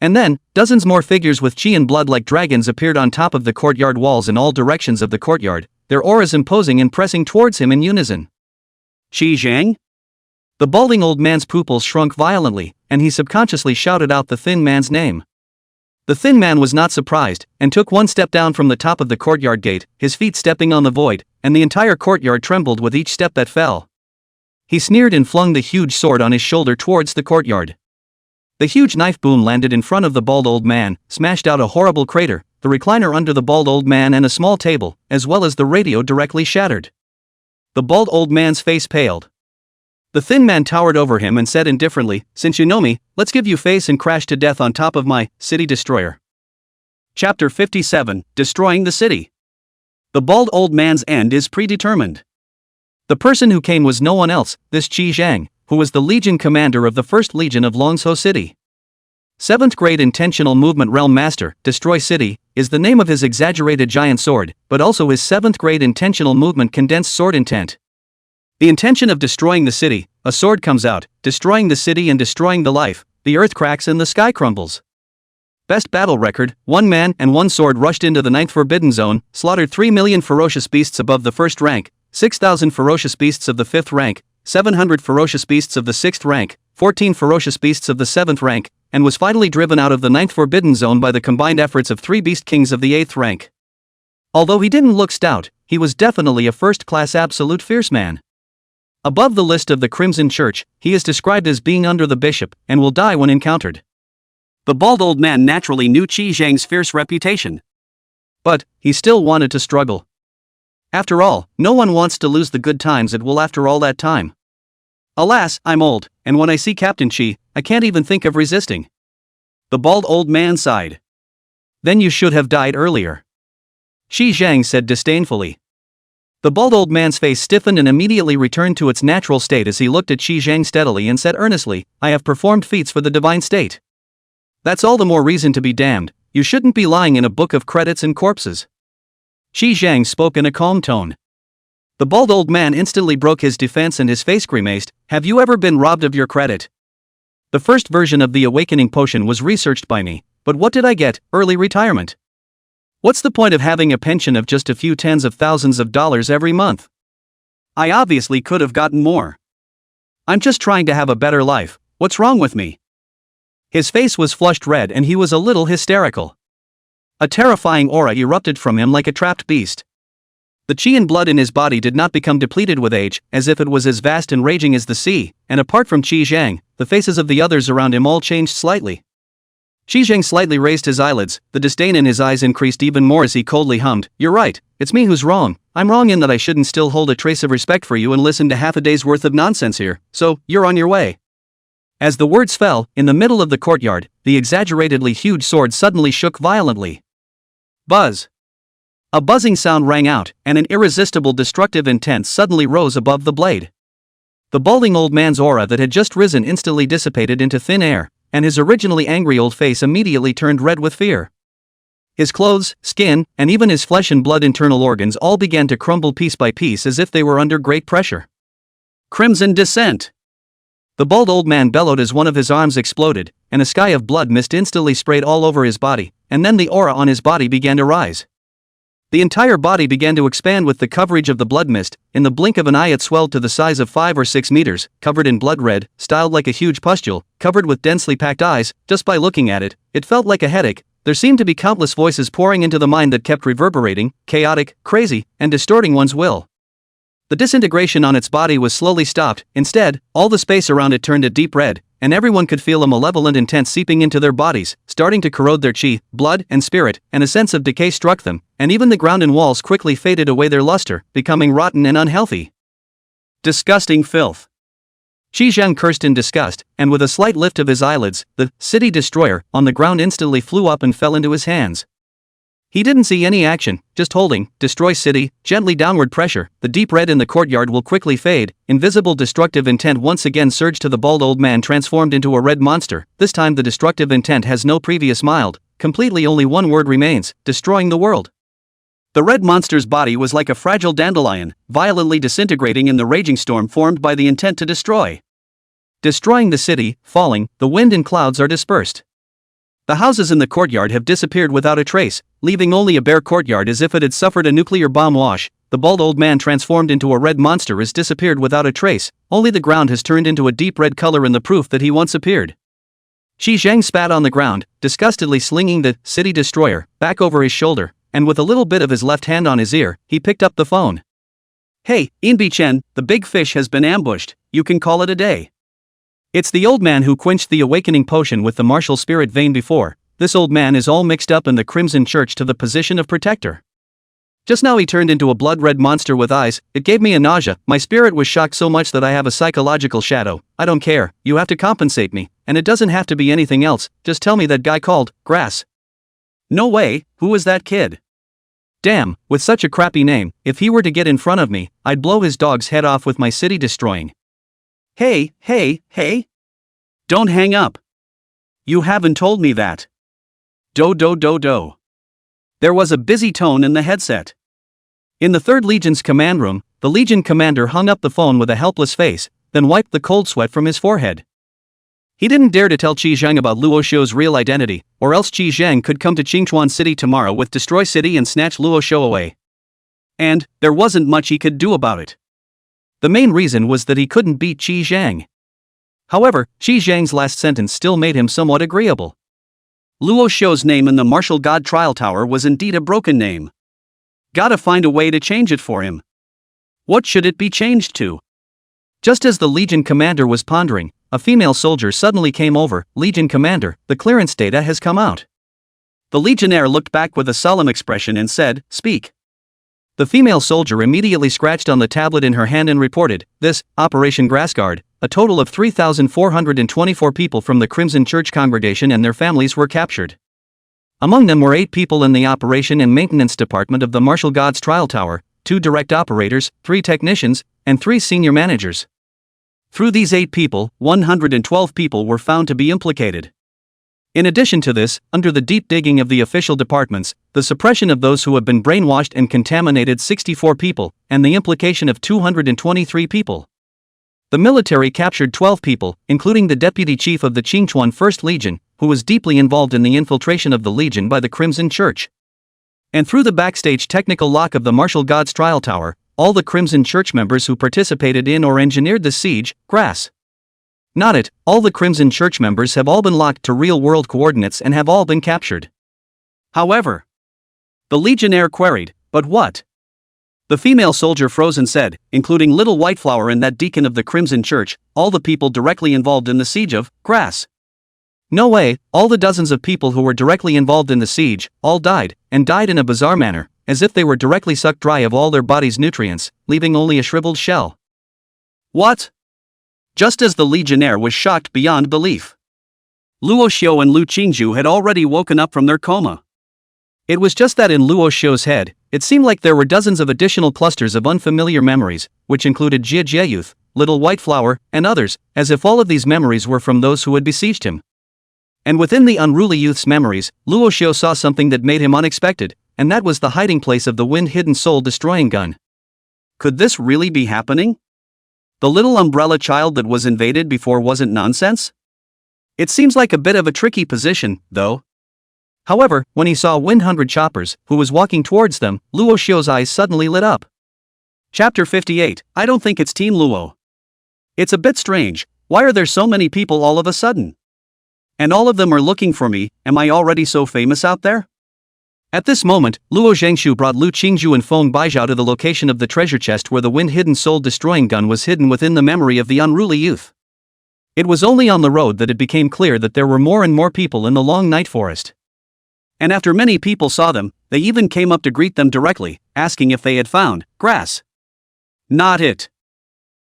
And then, dozens more figures with qi and blood like dragons appeared on top of the courtyard walls in all directions of the courtyard, their auras imposing and pressing towards him in unison. "Qi Zhang?" The balding old man's pupils shrunk violently, and he subconsciously shouted out the thin man's name. The thin man was not surprised, and took one step down from the top of the courtyard gate, his feet stepping on the void, and the entire courtyard trembled with each step that fell. He sneered and flung the huge sword on his shoulder towards the courtyard. The huge knife boom landed in front of the bald old man, smashed out a horrible crater, the recliner under the bald old man and a small table, as well as the radio directly shattered. The bald old man's face paled. The thin man towered over him and said indifferently, "Since you know me, let's give you face and crash to death on top of my city destroyer." Chapter 57, Destroying the City. The bald old man's end is predetermined. The person who came was no one else, this Qi Zhang, who was the Legion commander of the 1st Legion of Luo City. 7th grade intentional movement realm master, destroy city, is the name of his exaggerated giant sword, but also his 7th grade intentional movement condensed sword intent. The intention of destroying the city, a sword comes out, destroying the city and destroying the life, the earth cracks and the sky crumbles. Best battle record, 1 man and 1 sword rushed into the 9th Forbidden Zone, slaughtered 3 million ferocious beasts above the 1st rank, 6,000 ferocious beasts of the 5th rank, 700 ferocious beasts of the 6th rank, 14 ferocious beasts of the 7th rank, and was finally driven out of the 9th Forbidden Zone by the combined efforts of 3 beast kings of the 8th rank. Although he didn't look stout, he was definitely a first-class absolute fierce man. Above the list of the Crimson Church, he is described as being under the bishop, and will die when encountered. The bald old man naturally knew Qi Zhang's fierce reputation. But, he still wanted to struggle. After all, no one wants to lose the good times it will after all that time. Alas, I'm old, and when I see Captain Qi, I can't even think of resisting. The bald old man sighed. Then you should have died earlier. Xi Zhang said disdainfully. The bald old man's face stiffened and immediately returned to its natural state as he looked at Xi Zhang steadily and said earnestly, I have performed feats for the divine state. That's all the more reason to be damned, you shouldn't be lying in a book of credits and corpses. Xi Zhang spoke in a calm tone. The bald old man instantly broke his defense and his face grimaced, have you ever been robbed of your credit? The first version of the awakening potion was researched by me, but what did I get? Early retirement. What's the point of having a pension of just a few tens of thousands of dollars every month? I obviously could have gotten more. I'm just trying to have a better life, what's wrong with me? His face was flushed red and he was a little hysterical. A terrifying aura erupted from him like a trapped beast. The qi and blood in his body did not become depleted with age, as if it was as vast and raging as the sea, and apart from Xi Zhang, the faces of the others around him all changed slightly. Xi Zhang slightly raised his eyelids, the disdain in his eyes increased even more as he coldly hummed, you're right, it's me who's wrong, I'm wrong in that I shouldn't still hold a trace of respect for you and listen to half a day's worth of nonsense here, so, you're on your way. As the words fell, in the middle of the courtyard, the exaggeratedly huge sword suddenly shook violently. Buzz! A buzzing sound rang out, and an irresistible destructive intent suddenly rose above the blade. The balding old man's aura that had just risen instantly dissipated into thin air, and his originally angry old face immediately turned red with fear. His clothes, skin, and even his flesh and blood internal organs all began to crumble piece by piece as if they were under great pressure. Crimson descent! The bald old man bellowed as one of his arms exploded, and a sky of blood mist instantly sprayed all over his body, and then the aura on his body began to rise. The entire body began to expand with the coverage of the blood mist. In the blink of an eye it swelled to the size of 5 or 6 meters, covered in blood red, styled like a huge pustule, covered with densely packed eyes. Just by looking at it, it felt like a headache. There seemed to be countless voices pouring into the mind that kept reverberating, chaotic, crazy, and distorting one's will. The disintegration on its body was slowly stopped. Instead, all the space around it turned a deep red, and everyone could feel a malevolent intent seeping into their bodies, starting to corrode their qi, blood, and spirit, and a sense of decay struck them, and even the ground and walls quickly faded away their luster, becoming rotten and unhealthy. Disgusting filth! Xi Zhang cursed in disgust, and with a slight lift of his eyelids, the city destroyer on the ground instantly flew up and fell into his hands. He didn't see any action, just holding, destroy city, gently downward pressure, the deep red in the courtyard will quickly fade, invisible destructive intent once again surged to the bald old man transformed into a red monster, this time the destructive intent has no previous mild, completely only one word remains, destroying the world. The red monster's body was like a fragile dandelion, violently disintegrating in the raging storm formed by the intent to destroy. Destroying the city, falling, the wind and clouds are dispersed. The houses in the courtyard have disappeared without a trace, leaving only a bare courtyard as if it had suffered a nuclear bomb wash. The bald old man transformed into a red monster has disappeared without a trace, only the ground has turned into a deep red color in the proof that he once appeared. Xi Zhang spat on the ground, disgustedly slinging the city destroyer back over his shoulder, and with a little bit of his left hand on his ear, he picked up the phone. Hey, Inbi Chen, the big fish has been ambushed, you can call it a day. It's the old man who quenched the awakening potion with the martial spirit vein before. This old man is all mixed up in the Crimson Church to the position of protector. Just now he turned into a blood-red monster with eyes. It gave me a nausea. My spirit was shocked so much that I have a psychological shadow. I don't care, you have to compensate me, and it doesn't have to be anything else, just tell me that guy called Grass. No way, who was that kid? Damn, with such a crappy name, if he were to get in front of me, I'd blow his dog's head off with my city destroying. Hey, don't hang up. You haven't told me that. Do. There was a busy tone in the headset. In the 3rd Legion's command room, the Legion commander hung up the phone with a helpless face, then wiped the cold sweat from his forehead. He didn't dare to tell Qi Zhang about Luo Xiu's real identity, or else Qi Zhang could come to Qingchuan City tomorrow with Destroy City and snatch Luo Xiu away. And there wasn't much he could do about it. The main reason was that he couldn't beat Qi Zhang. However, Qi Zhang's last sentence still made him somewhat agreeable. Luo Xiu's name in the Martial God Trial Tower was indeed a broken name. Gotta find a way to change it for him. What should it be changed to? Just as the Legion commander was pondering, a female soldier suddenly came over. Legion commander, the clearance data has come out. The Legionnaire looked back with a solemn expression and said, speak. The female soldier immediately scratched on the tablet in her hand and reported, this, Operation Grassguard, a total of 3,424 people from the Crimson Church congregation and their families were captured. Among them were 8 people in the operation and maintenance department of the Martial Gods Trial Tower, 2 direct operators, 3 technicians, and 3 senior managers. Through these 8 people, 112 people were found to be implicated. In addition to this, under the deep digging of the official departments, the suppression of those who have been brainwashed and contaminated 64 people, and the implication of 223 people. The military captured 12 people, including the deputy chief of the Qingchuan 1st Legion, who was deeply involved in the infiltration of the Legion by the Crimson Church. And through the backstage technical lock of the Martial Gods Trial Tower, all the Crimson Church members who participated in or engineered the siege, grass. Not it, all the Crimson Church members have all been locked to real-world coordinates and have all been captured. However, the Legionnaire queried, but what? The female soldier froze and said, including Little Whiteflower and that deacon of the Crimson Church, all the people directly involved in the siege of grass. No way, all the dozens of people who were directly involved in the siege, all died, and died in a bizarre manner, as if they were directly sucked dry of all their body's nutrients, leaving only a shriveled shell. What? Just as the Legionnaire was shocked beyond belief. Luo Xiu and Lu Qingci had already woken up from their coma. It was just that in Luo Xiu's head, it seemed like there were dozens of additional clusters of unfamiliar memories, which included Jie Youth, Little Whiteflower, and others, as if all of these memories were from those who had besieged him. And within the unruly youth's memories, Luo Xiu saw something that made him unexpected, and that was the hiding place of the wind-hidden soul-destroying gun. Could this really be happening? The little umbrella child that was invaded before wasn't nonsense? It seems like a bit of a tricky position, though. However, when he saw Wind-100 Choppers, who was walking towards them, Luo Xiu's eyes suddenly lit up. Chapter 58, I don't think it's Team Luo. It's a bit strange, why are there so many people all of a sudden? And all of them are looking for me, am I already so famous out there? At this moment, Luo Xiu brought Lu Qingci and Feng Baizhao to the location of the treasure chest where the wind-hidden soul-destroying gun was hidden within the memory of the unruly youth. It was only on the road that it became clear that there were more and more people in the long night forest. And after many people saw them, they even came up to greet them directly, asking if they had found grass. Not it.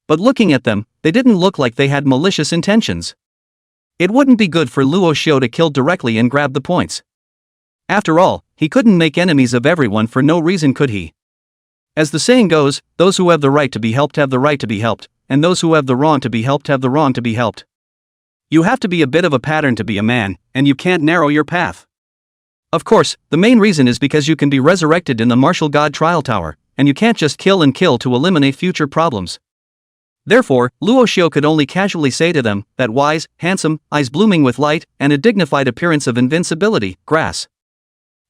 But looking at them, they didn't look like they had malicious intentions. It wouldn't be good for Luo Xiu to kill directly and grab the points. After all, he couldn't make enemies of everyone for no reason, could he? As the saying goes, those who have the right to be helped have the right to be helped, and those who have the wrong to be helped have the wrong to be helped. You have to be a bit of a pattern to be a man, and you can't narrow your path. Of course, the main reason is because you can be resurrected in the Martial God Trial Tower, and you can't just kill and kill to eliminate future problems. Therefore, Luo Xiu could only casually say to them, that wise, handsome, eyes blooming with light, and a dignified appearance of invincibility, grass.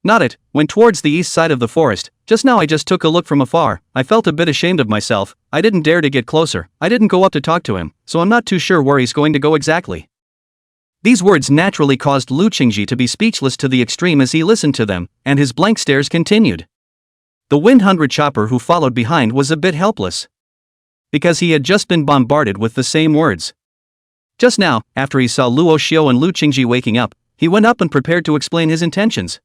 Not it, went towards the east side of the forest. Just now I just took a look from afar, I felt a bit ashamed of myself, I didn't dare to get closer, I didn't go up to talk to him, so I'm not too sure where he's going to go exactly. These words naturally caused Lu Qingci to be speechless to the extreme as he listened to them, and his blank stares continued. The Wind-100 Chopper who followed behind was a bit helpless. Because he had just been bombarded with the same words. Just now, after he saw Luo Xiu and Lu Qingci waking up, he went up and prepared to explain his intentions.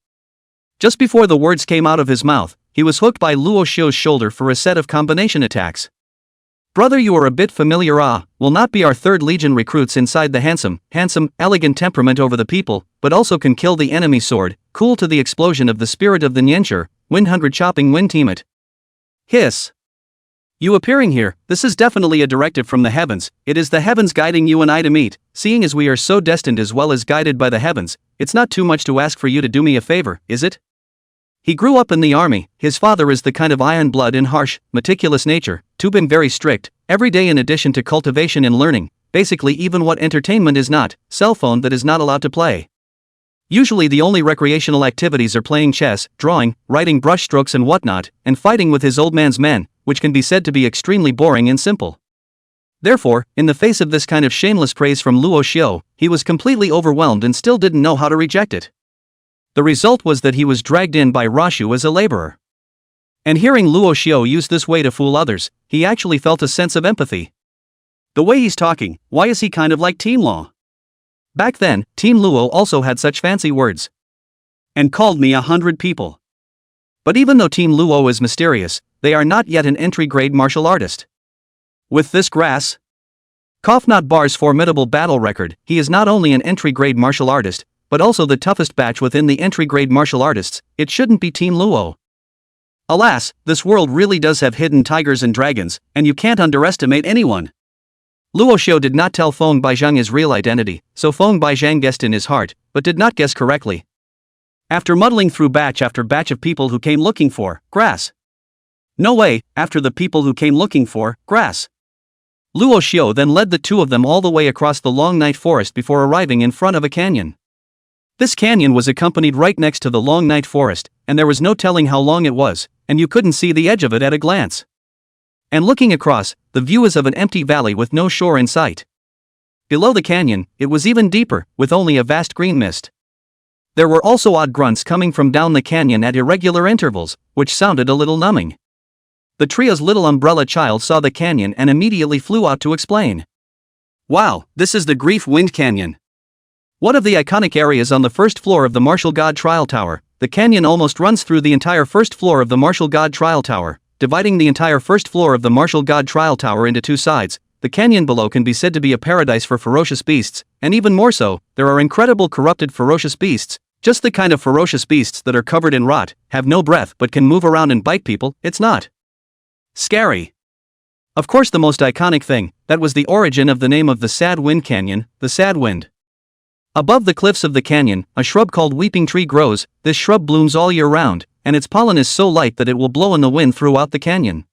Just before the words came out of his mouth, he was hooked by Luo Xiu's shoulder for a set of combination attacks. Brother, you are a bit familiar, will not be our 3rd Legion recruits inside the handsome, elegant temperament over the people, but also can kill the enemy sword, cool to the explosion of the spirit of the Niancher, Wind-100 chopping wind team it. Hiss. You appearing here, this is definitely a directive from the heavens, it is the heavens guiding you and I to meet, seeing as we are so destined as well as guided by the heavens, it's not too much to ask for you to do me a favor, is it? He grew up in the army, his father is the kind of iron blood and harsh, meticulous nature, to been very strict, every day in addition to cultivation and learning, basically even what entertainment is not, cell phone that is not allowed to play. Usually the only recreational activities are playing chess, drawing, writing brushstrokes and whatnot, and fighting with his old man's men, which can be said to be extremely boring and simple. Therefore, in the face of this kind of shameless praise from Luo Xiu, he was completely overwhelmed and still didn't know how to reject it. The result was that he was dragged in by Rashu as a laborer. And hearing Luo Xiu use this way to fool others, he actually felt a sense of empathy. The way he's talking, why is he kind of like Team Luo? Back then, Team Luo also had such fancy words. And called me 100 people. But even though Team Luo is mysterious, they are not yet an entry-grade martial artist. With this grass? Kofnot Bar's formidable battle record, he is not only an entry-grade martial artist, but also the toughest batch within the entry-grade martial artists. It shouldn't be Team Luo. Alas, this world really does have hidden tigers and dragons, and you can't underestimate anyone. Luo Xiu did not tell Feng Baizhang his real identity, so Feng Baizhang guessed in his heart, but did not guess correctly. After muddling through batch after batch of people who came looking for grass. No way, after the people who came looking for grass. Luo Xiu then led the two of them all the way across the long night forest before arriving in front of a canyon. This canyon was accompanied right next to the long night forest, and there was no telling how long it was, and you couldn't see the edge of it at a glance. And looking across, the view is of an empty valley with no shore in sight. Below the canyon, it was even deeper, with only a vast green mist. There were also odd grunts coming from down the canyon at irregular intervals, which sounded a little numbing. The trio's little umbrella child saw the canyon and immediately flew out to explain. Wow, this is the Grief Wind Canyon. One of the iconic areas on the first floor of the Martial God Trial Tower. The canyon almost runs through the entire first floor of the Martial God Trial Tower, dividing the entire first floor of the Martial God Trial Tower into two sides. The canyon below can be said to be a paradise for ferocious beasts, and even more so, there are incredible corrupted ferocious beasts, just the kind of ferocious beasts that are covered in rot, have no breath but can move around and bite people. It's not scary. Of course, the most iconic thing, that was the origin of the name of the Sad Wind Canyon, the Sad Wind. Above the cliffs of the canyon, a shrub called weeping tree grows. This shrub blooms all year round, and its pollen is so light that it will blow in the wind throughout the canyon.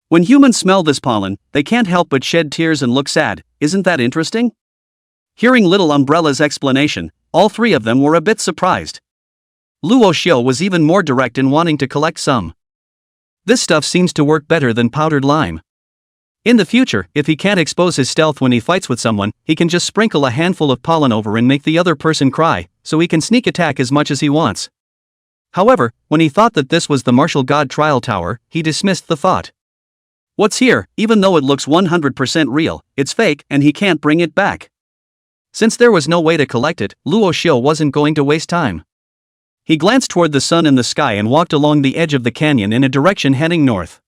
When humans smell this pollen, they can't help but shed tears and look sad. Isn't that interesting? Hearing Little Umbrella's explanation, all three of them were a bit surprised. Luo Xiu was even more direct in wanting to collect some. This stuff seems to work better than powdered lime. In the future, if he can't expose his stealth when he fights with someone, he can just sprinkle a handful of pollen over and make the other person cry, so he can sneak attack as much as he wants. However, when he thought that this was the Martial God Trial Tower, he dismissed the thought. What's here? Even though it looks 100% real, it's fake and he can't bring it back. Since there was no way to collect it, Luo Xiu wasn't going to waste time. He glanced toward the sun in the sky and walked along the edge of the canyon in a direction heading north.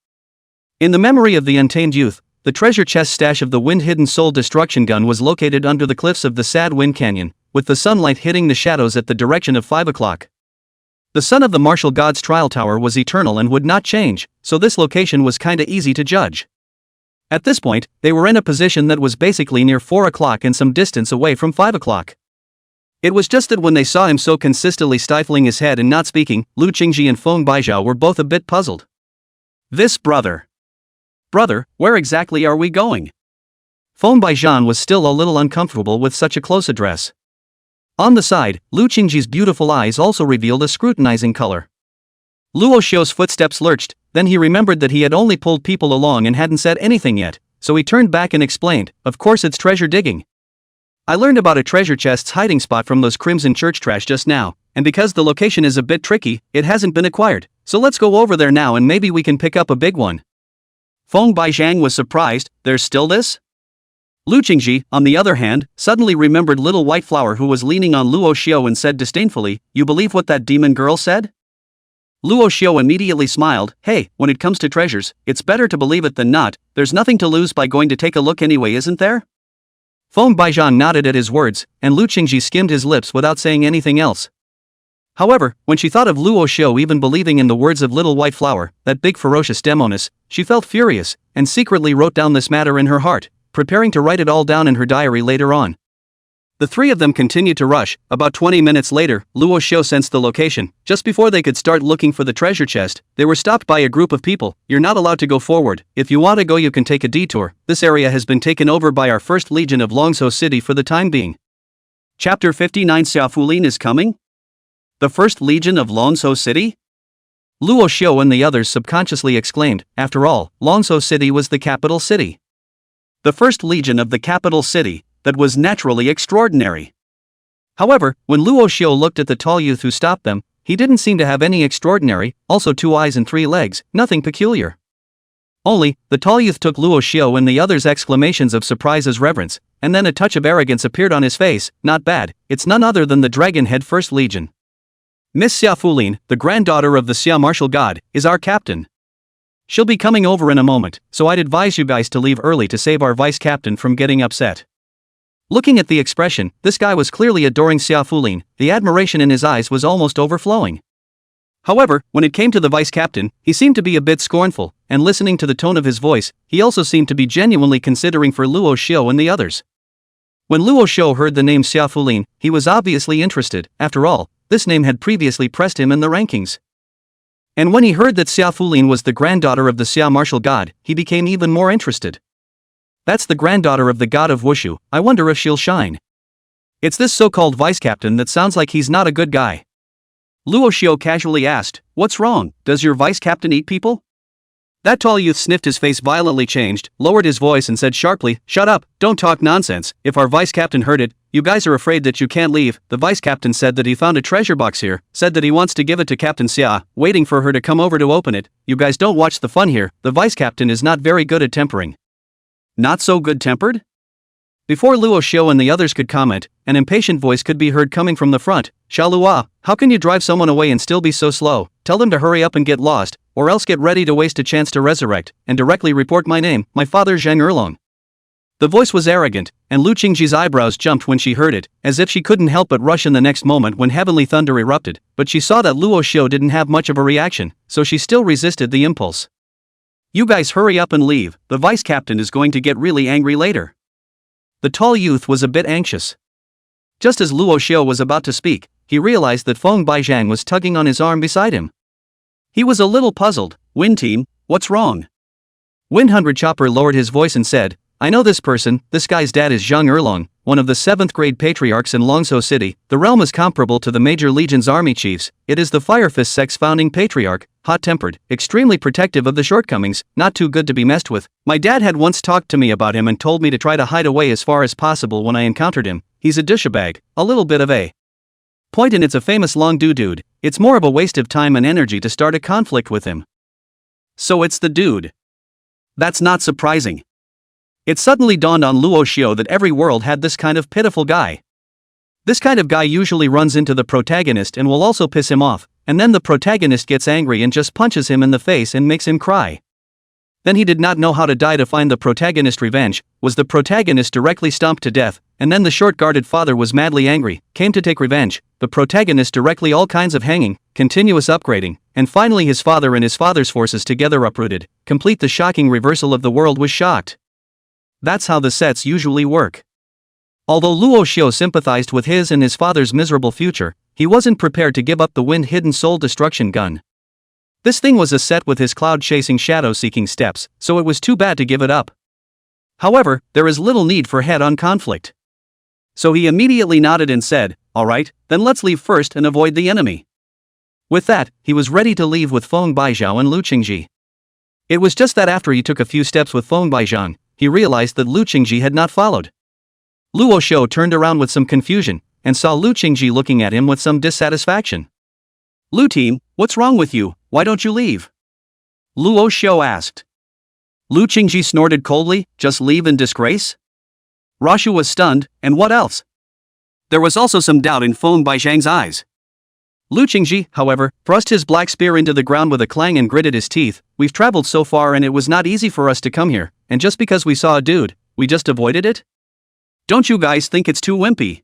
In the memory of the untamed youth, the treasure chest stash of the wind-hidden soul destruction gun was located under the cliffs of the Sad Wind Canyon, with the sunlight hitting the shadows at the direction of 5 o'clock. The sun of the Martial God's Trial Tower was eternal and would not change, so this location was kinda easy to judge. At this point, they were in a position that was basically near 4 o'clock and some distance away from 5 o'clock. It was just that when they saw him so consistently stifling his head and not speaking, Lu Qingci and Feng Baizhao were both a bit puzzled. This brother, where exactly are we going? Feng Baizhang was still a little uncomfortable with such a close address. On the side, Lu Qingci's beautiful eyes also revealed a scrutinizing color. Luo Xiu's footsteps lurched, then he remembered that he had only pulled people along and hadn't said anything yet, so he turned back and explained, of course it's treasure digging. I learned about a treasure chest's hiding spot from those Crimson Church trash just now, and because the location is a bit tricky, it hasn't been acquired, so let's go over there now and maybe we can pick up a big one. Feng Baizhang was surprised. There's still this? Lu Qingci, on the other hand, suddenly remembered Little White Flower who was leaning on Luo Xiu and said disdainfully, you believe what that demon girl said? Luo Xiu immediately smiled, hey, when it comes to treasures, it's better to believe it than not, there's nothing to lose by going to take a look anyway, isn't there? Feng Baizhang nodded at his words, and Lu Qingci skimmed his lips without saying anything else. However, when she thought of Luo Xiu even believing in the words of Little White Flower, that big ferocious demoness, she felt furious, and secretly wrote down this matter in her heart, preparing to write it all down in her diary later on. The three of them continued to rush. About 20 minutes later, Luo Xiu sensed the location. Just before they could start looking for the treasure chest, they were stopped by a group of people. You're not allowed to go forward. If you want to go, you can take a detour. This area has been taken over by our First Legion of Luo City for the time being. Chapter 59 Xiaofulin is coming? The First Legion of Luo City? Luo Xiu and the others subconsciously exclaimed. After all, Luo City was the capital city. The First Legion of the capital city. That was naturally extraordinary. However, when Luo Xiu looked at the tall youth who stopped them, he didn't seem to have any extraordinary, also 2 eyes and 3 legs, nothing peculiar. Only, the tall youth took Luo Xiu and the others' exclamations of surprise as reverence, and then a touch of arrogance appeared on his face. Not bad, it's none other than the Dragon-Head First Legion. Miss Xiaofulin, the granddaughter of the Xia martial god, is our captain. She'll be coming over in a moment, so I'd advise you guys to leave early to save our vice captain from getting upset. Looking at the expression, this guy was clearly adoring Xia Fulin. The admiration in his eyes was almost overflowing. However, when it came to the vice captain, he seemed to be a bit scornful, and listening to the tone of his voice, he also seemed to be genuinely considering for Luo Xiu and the others. When Luo Xiu heard the name Xia Fulin, he was obviously interested. After all, this name had previously pressed him in the rankings. And when he heard that Xia Fulin was the granddaughter of the Xia martial god, he became even more interested. That's the granddaughter of the god of Wushu. I wonder if she'll shine. It's this so-called vice captain that sounds like he's not a good guy. Luo Xiu casually asked, "What's wrong? Does your vice captain eat people?" That tall youth sniffed, his face violently changed, lowered his voice and said sharply, "Shut up, don't talk nonsense. If our vice captain heard it, you guys are afraid that you can't leave." The vice captain said that he found a treasure box here, said that he wants to give it to Captain Xia, waiting for her to come over to open it. You guys don't watch the fun here. The vice captain is not very good at tempering. Not so good-tempered? Before Luo Xiu and the others could comment, an impatient voice could be heard coming from the front. "Shalua, how can you drive someone away and still be so slow? Tell them to hurry up and get lost, or else get ready to waste a chance to resurrect, and directly report my name, my father Zheng Erlong." The voice was arrogant, and Lu Qingci's eyebrows jumped when she heard it, as if she couldn't help but rush in the next moment when heavenly thunder erupted, but she saw that Luo Xiu didn't have much of a reaction, so she still resisted the impulse. "You guys hurry up and leave, the vice captain is going to get really angry later." The tall youth was a bit anxious. Just as Luo Xiu was about to speak, he realized that Feng Baizhang was tugging on his arm beside him. He was a little puzzled. "Wind team, what's wrong?" Wind Hundred Chopper lowered his voice and said, "I know this person. This guy's dad is Zheng Erlong, one of the 7th grade patriarchs in Longzhou City. The realm is comparable to the Major Legion's army chiefs. It is the Fire Fist sect's founding patriarch, hot-tempered, extremely protective of the shortcomings, not too good to be messed with. My dad had once talked to me about him and told me to try to hide away as far as possible when I encountered him. He's a douchebag, a little bit of a point, and it's a famous long dude. It's more of a waste of time and energy to start a conflict with him." So it's the dude. That's not surprising. It suddenly dawned on Luo Xiu that every world had this kind of pitiful guy. This kind of guy usually runs into the protagonist and will also piss him off, and then the protagonist gets angry and just punches him in the face and makes him cry. Then he did not know how to die to find the protagonist revenge. Was the protagonist directly stomped to death, and then the short-guarded father was madly angry, came to take revenge, the protagonist directly all kinds of hanging, continuous upgrading, and finally his father and his father's forces together uprooted. Complete the shocking reversal of the world was shocked. That's how the sets usually work. Although Luo Xiu sympathized with his and his father's miserable future, he wasn't prepared to give up the wind-hidden soul destruction gun. This thing was a set with his cloud-chasing shadow-seeking steps, so it was too bad to give it up. However, there is little need for head-on conflict. So he immediately nodded and said, "Alright, then let's leave first and avoid the enemy." With that, he was ready to leave with Feng Baizhao and Lu Qingci. It was just that after he took a few steps with Feng Baizhang, he realized that Lu Qingci had not followed. Luo Xiu turned around with some confusion, and saw Lu Qingci looking at him with some dissatisfaction. "Lu team, what's wrong with you? Why don't you leave?" Luo Xiu asked. Lu Qingci snorted coldly, "Just leave in disgrace?" Rashu was stunned, and what else? There was also some doubt in Feng Baizhang's eyes. Lu Qingci, however, thrust his black spear into the ground with a clang and gritted his teeth. "We've traveled so far and it was not easy for us to come here, and just because we saw a dude, we just avoided it? Don't you guys think it's too wimpy?"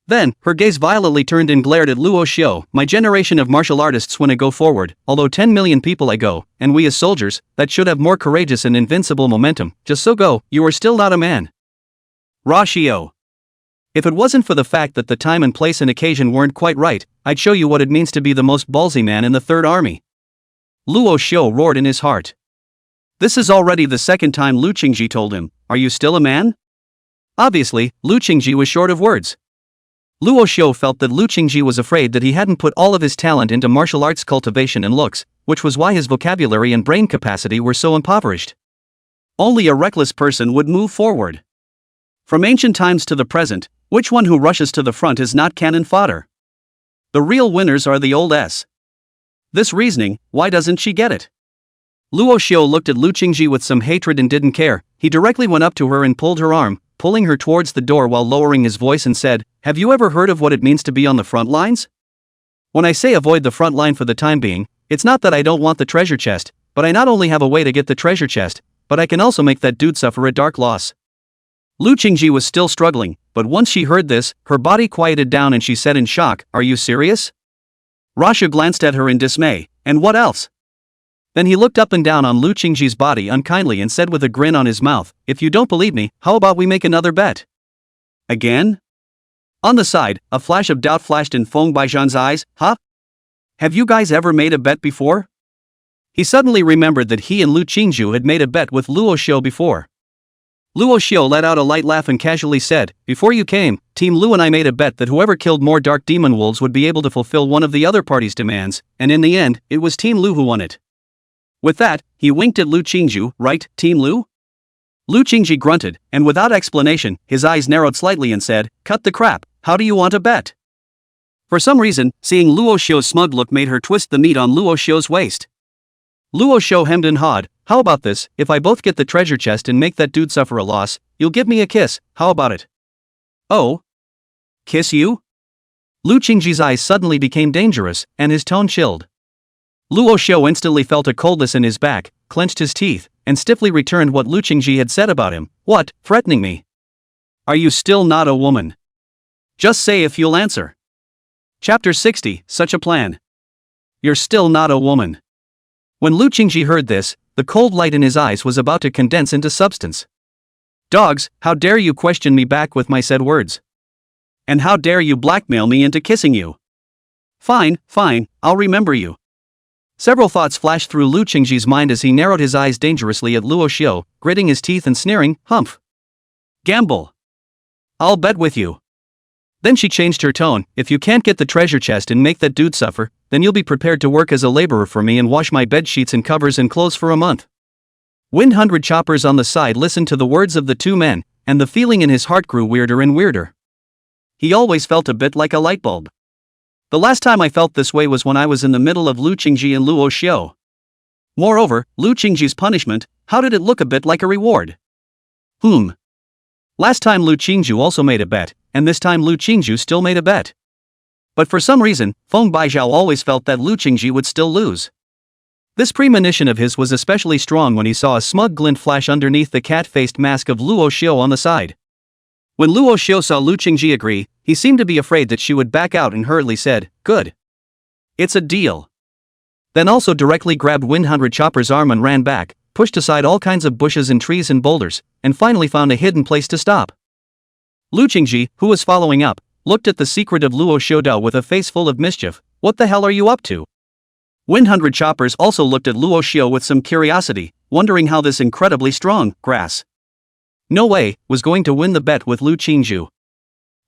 Then, her gaze violently turned and glared at Luo Xiu. "My generation of martial artists when I go forward, although 10 million people I go, and we as soldiers, that should have more courageous and invincible momentum, just so go, you are still not a man." Rashu. If it wasn't for the fact that the time and place and occasion weren't quite right, I'd show you what it means to be the most ballsy man in the Third Army. Luo Xiu roared in his heart. This is already the second time Lu Qingci told him, "Are you still a man?" Obviously, Lu Qingci was short of words. Luo Xiu felt that Lu Qingci was afraid that he hadn't put all of his talent into martial arts cultivation and looks, which was why his vocabulary and brain capacity were so impoverished. Only a reckless person would move forward. From ancient times to the present, which one who rushes to the front is not cannon fodder? The real winners are the old S. This reasoning, why doesn't she get it? Luo Xiu looked at Lu Qingci with some hatred and didn't care. He directly went up to her and pulled her arm, pulling her towards the door while lowering his voice and said, "Have you ever heard of what it means to be on the front lines? When I say avoid the front line for the time being, it's not that I don't want the treasure chest, but I not only have a way to get the treasure chest, but I can also make that dude suffer a dark loss. Lu Qingci was still struggling, but once she heard this, her body quieted down and she said in shock, "Are you serious?" Rasha glanced at her in dismay, "And what else?" Then he looked up and down on Lu Qingci's body unkindly and said with a grin on his mouth, "If you don't believe me, how about we make another bet?" Again? On the side, a flash of doubt flashed in Feng Baijian's eyes. "Huh? Have you guys ever made a bet before?" He suddenly remembered that he and Lu Qingci had made a bet with Luo Xiu before. Luo Xiu let out a light laugh and casually said, "Before you came, Team Lu and I made a bet that whoever killed more dark demon wolves would be able to fulfill one of the other party's demands, and in the end, it was Team Lu who won it." With that, he winked at Lu Qingci. "Right, Team Lu?" Lu Qingci grunted, and without explanation, his eyes narrowed slightly and said, "Cut the crap, how do you want to bet?" For some reason, seeing Luo Xiu's smug look made her twist the meat on Luo Xiu's waist. Luo Xiu hemmed and hawed, "How about this, if I both get the treasure chest and make that dude suffer a loss, you'll give me a kiss, how about it?" "Oh? Kiss you?" Lu Qingci's eyes suddenly became dangerous, and his tone chilled. Luo Xiu instantly felt a coldness in his back, clenched his teeth, and stiffly returned what Lu Qingci had said about him. "What, threatening me? Are you still not a woman? Just say if you'll answer." Chapter 60, Such a Plan. You're still not a woman. When Lu Qingci heard this, the cold light in his eyes was about to condense into substance. "Dogs, how dare you question me back with my said words? And how dare you blackmail me into kissing you? Fine, I'll remember you." Several thoughts flashed through Lu Qingci's mind as he narrowed his eyes dangerously at Luo Xiu, gritting his teeth and sneering, "Humph. Gamble. I'll bet with you." Then she changed her tone, "If you can't get the treasure chest and make that dude suffer, then you'll be prepared to work as a laborer for me and wash my bed sheets and covers and clothes for a month." 100 choppers on the side listened to the words of the two men, and the feeling in his heart grew weirder and weirder. He always felt a bit like a light bulb. "The last time I felt this way was when I was in the middle of Lu Qingci and Luo Xiu. Moreover, Lu Qingci's punishment, how did it look a bit like a reward? Last time Lu Qingci also made a bet, and this time Lu Qingci still made a bet. But for some reason, Feng Baijiao always felt that Lu Qingci would still lose. This premonition of his was especially strong when he saw a smug glint flash underneath the cat-faced mask of Luo Xiu on the side. When Luo Xiu saw Lu Qingci agree, he seemed to be afraid that she would back out and hurriedly said, "Good. It's a deal." Then also directly grabbed 100 Chopper's arm and ran back, pushed aside all kinds of bushes and trees and boulders, and finally found a hidden place to stop. Lu Qingci, who was following up, looked at the secret of Luo Xiu with a face full of mischief. "What the hell are you up to?" 100 Choppers also looked at Luo Xiu with some curiosity, wondering how this incredibly strong grass no way was going to win the bet with Lu Qingci.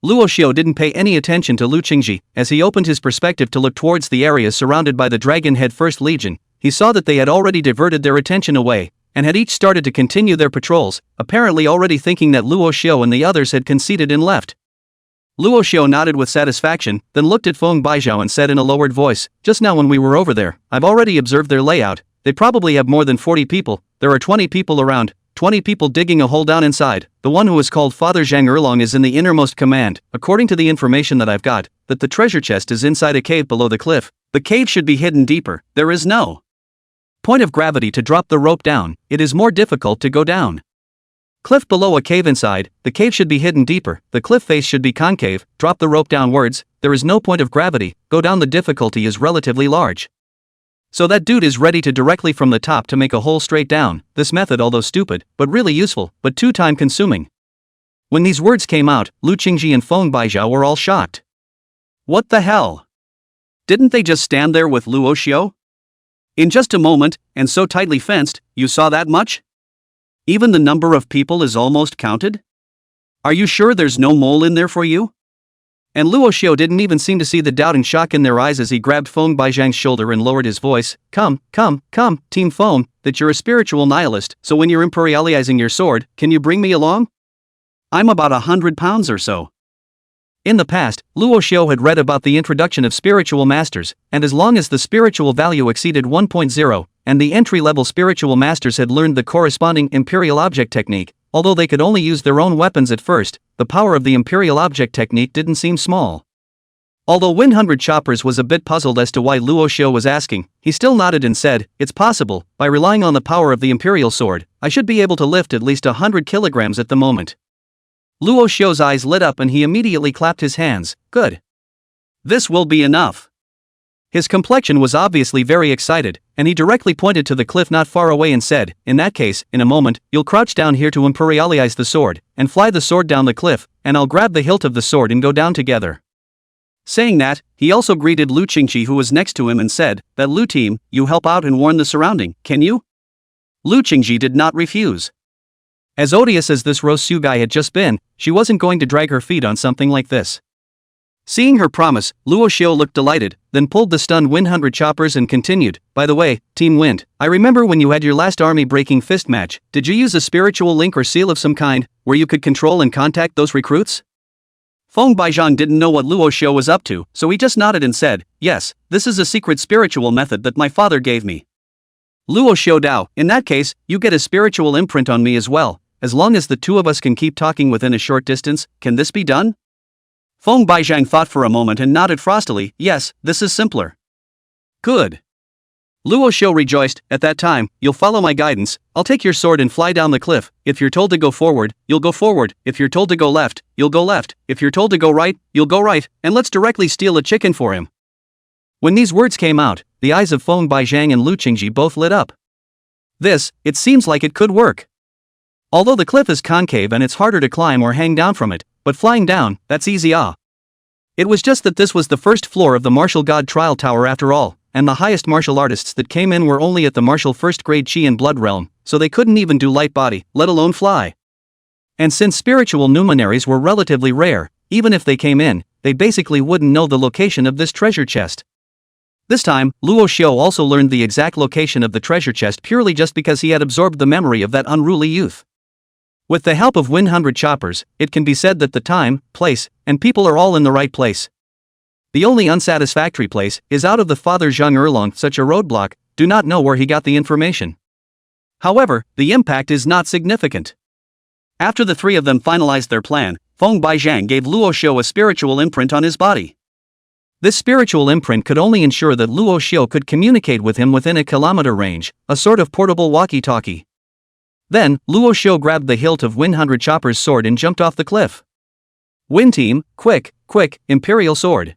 Luo Xiu didn't pay any attention to Lu Qingci. As he opened his perspective to look towards the area surrounded by the Dragon-Head First Legion, he saw that they had already diverted their attention away, and had each started to continue their patrols, apparently already thinking that Luo Xiu and the others had conceded and left. Luo Xiu nodded with satisfaction, then looked at Feng Baijiao and said in a lowered voice, "Just now when we were over there, I've already observed their layout. They probably have more than 40 people, there are 20 people around, 20 people digging a hole down inside. The one who is called Father Zhang Erlong is in the innermost command. According to the information that I've got, that the treasure chest is inside a cave below the cliff. The cave should be hidden deeper, there is no point of gravity to drop the rope down, it is more difficult to go down. Cliff below a cave inside, the cave should be hidden deeper, the cliff face should be concave, drop the rope downwards, there is no point of gravity, go down the difficulty is relatively large. So that dude is ready to directly from the top to make a hole straight down. This method, although stupid, but really useful, but too time consuming." When these words came out, Lu Qingci and Feng Baijiao were all shocked. What the hell? Didn't they just stand there with Luo Xiu? In just a moment, and so tightly fenced, you saw that much? Even the number of people is almost counted? Are you sure there's no mole in there for you? And Luo Xiu didn't even seem to see the doubt and shock in their eyes as he grabbed Feng Baijiang's shoulder and lowered his voice. Come, Team Feng, that you're a spiritual nihilist, so when you're imperializing your sword, can you bring me along? I'm about 100 pounds or so. In the past, Luo Xiu had read about the introduction of spiritual masters, and as long as the spiritual value exceeded 1.0, and the entry-level spiritual masters had learned the corresponding imperial object technique, although they could only use their own weapons at first, the power of the imperial object technique didn't seem small. Although 100 Choppers was a bit puzzled as to why Luo Xiu was asking, he still nodded and said, "It's possible, by relying on the power of the Imperial Sword, I should be able to lift at least 100 kilograms at the moment." Luo Xiu's eyes lit up and he immediately clapped his hands. "Good. This will be enough." His complexion was obviously very excited, and he directly pointed to the cliff not far away and said, "In that case, in a moment, you'll crouch down here to imperialize the sword, and fly the sword down the cliff, and I'll grab the hilt of the sword and go down together." Saying that, he also greeted Lu Qingci, who was next to him, and said, "That Lu team, you help out and warn the surrounding, can you?" Lu Qingci did not refuse. As odious as this Luo Xiu guy had just been, she wasn't going to drag her feet on something like this. Seeing her promise, Luo Xiu looked delighted, then pulled the stunned 100 Choppers and continued, "By the way, Team Wind, I remember when you had your last army-breaking fist match, did you use a spiritual link or seal of some kind, where you could control and contact those recruits?" Feng Baizhang didn't know what Luo Xiu was up to, so he just nodded and said, "Yes, this is a secret spiritual method that my father gave me." Luo Xiu Dao, "In that case, you get a spiritual imprint on me as well, as long as the two of us can keep talking within a short distance, can this be done?" Feng Baizhang thought for a moment and nodded frostily, "Yes, this is simpler." "Good." Luo Xiu rejoiced, "At that time, you'll follow my guidance, I'll take your sword and fly down the cliff. If you're told to go forward, you'll go forward, if you're told to go left, you'll go left, if you're told to go right, you'll go right, and let's directly steal a chicken for him." When these words came out, the eyes of Feng Baizhang and Lu Qingci both lit up. This, it seems like it could work. Although the cliff is concave and it's harder to climb or hang down from it, but flying down, that's easy. It was just that this was the first floor of the martial god trial tower after all, and the highest martial artists that came in were only at the martial first grade Qi and blood realm, so they couldn't even do light body, let alone fly. And since spiritual luminaries were relatively rare, even if they came in, they basically wouldn't know the location of this treasure chest. This time, Luo Xiu also learned the exact location of the treasure chest purely just because he had absorbed the memory of that unruly youth. With the help of 100 Choppers, it can be said that the time, place, and people are all in the right place. The only unsatisfactory place is out of the father Zhang Erlong, such a roadblock, do not know where he got the information. However, the impact is not significant. After the three of them finalized their plan, Feng Baizhang gave Luo Xiu a spiritual imprint on his body. This spiritual imprint could only ensure that Luo Xiu could communicate with him within a kilometer range, a sort of portable walkie-talkie. Then, Luo Xiu grabbed the hilt of 100 Chopper's sword and jumped off the cliff. "Wind team, quick, quick, Imperial Sword."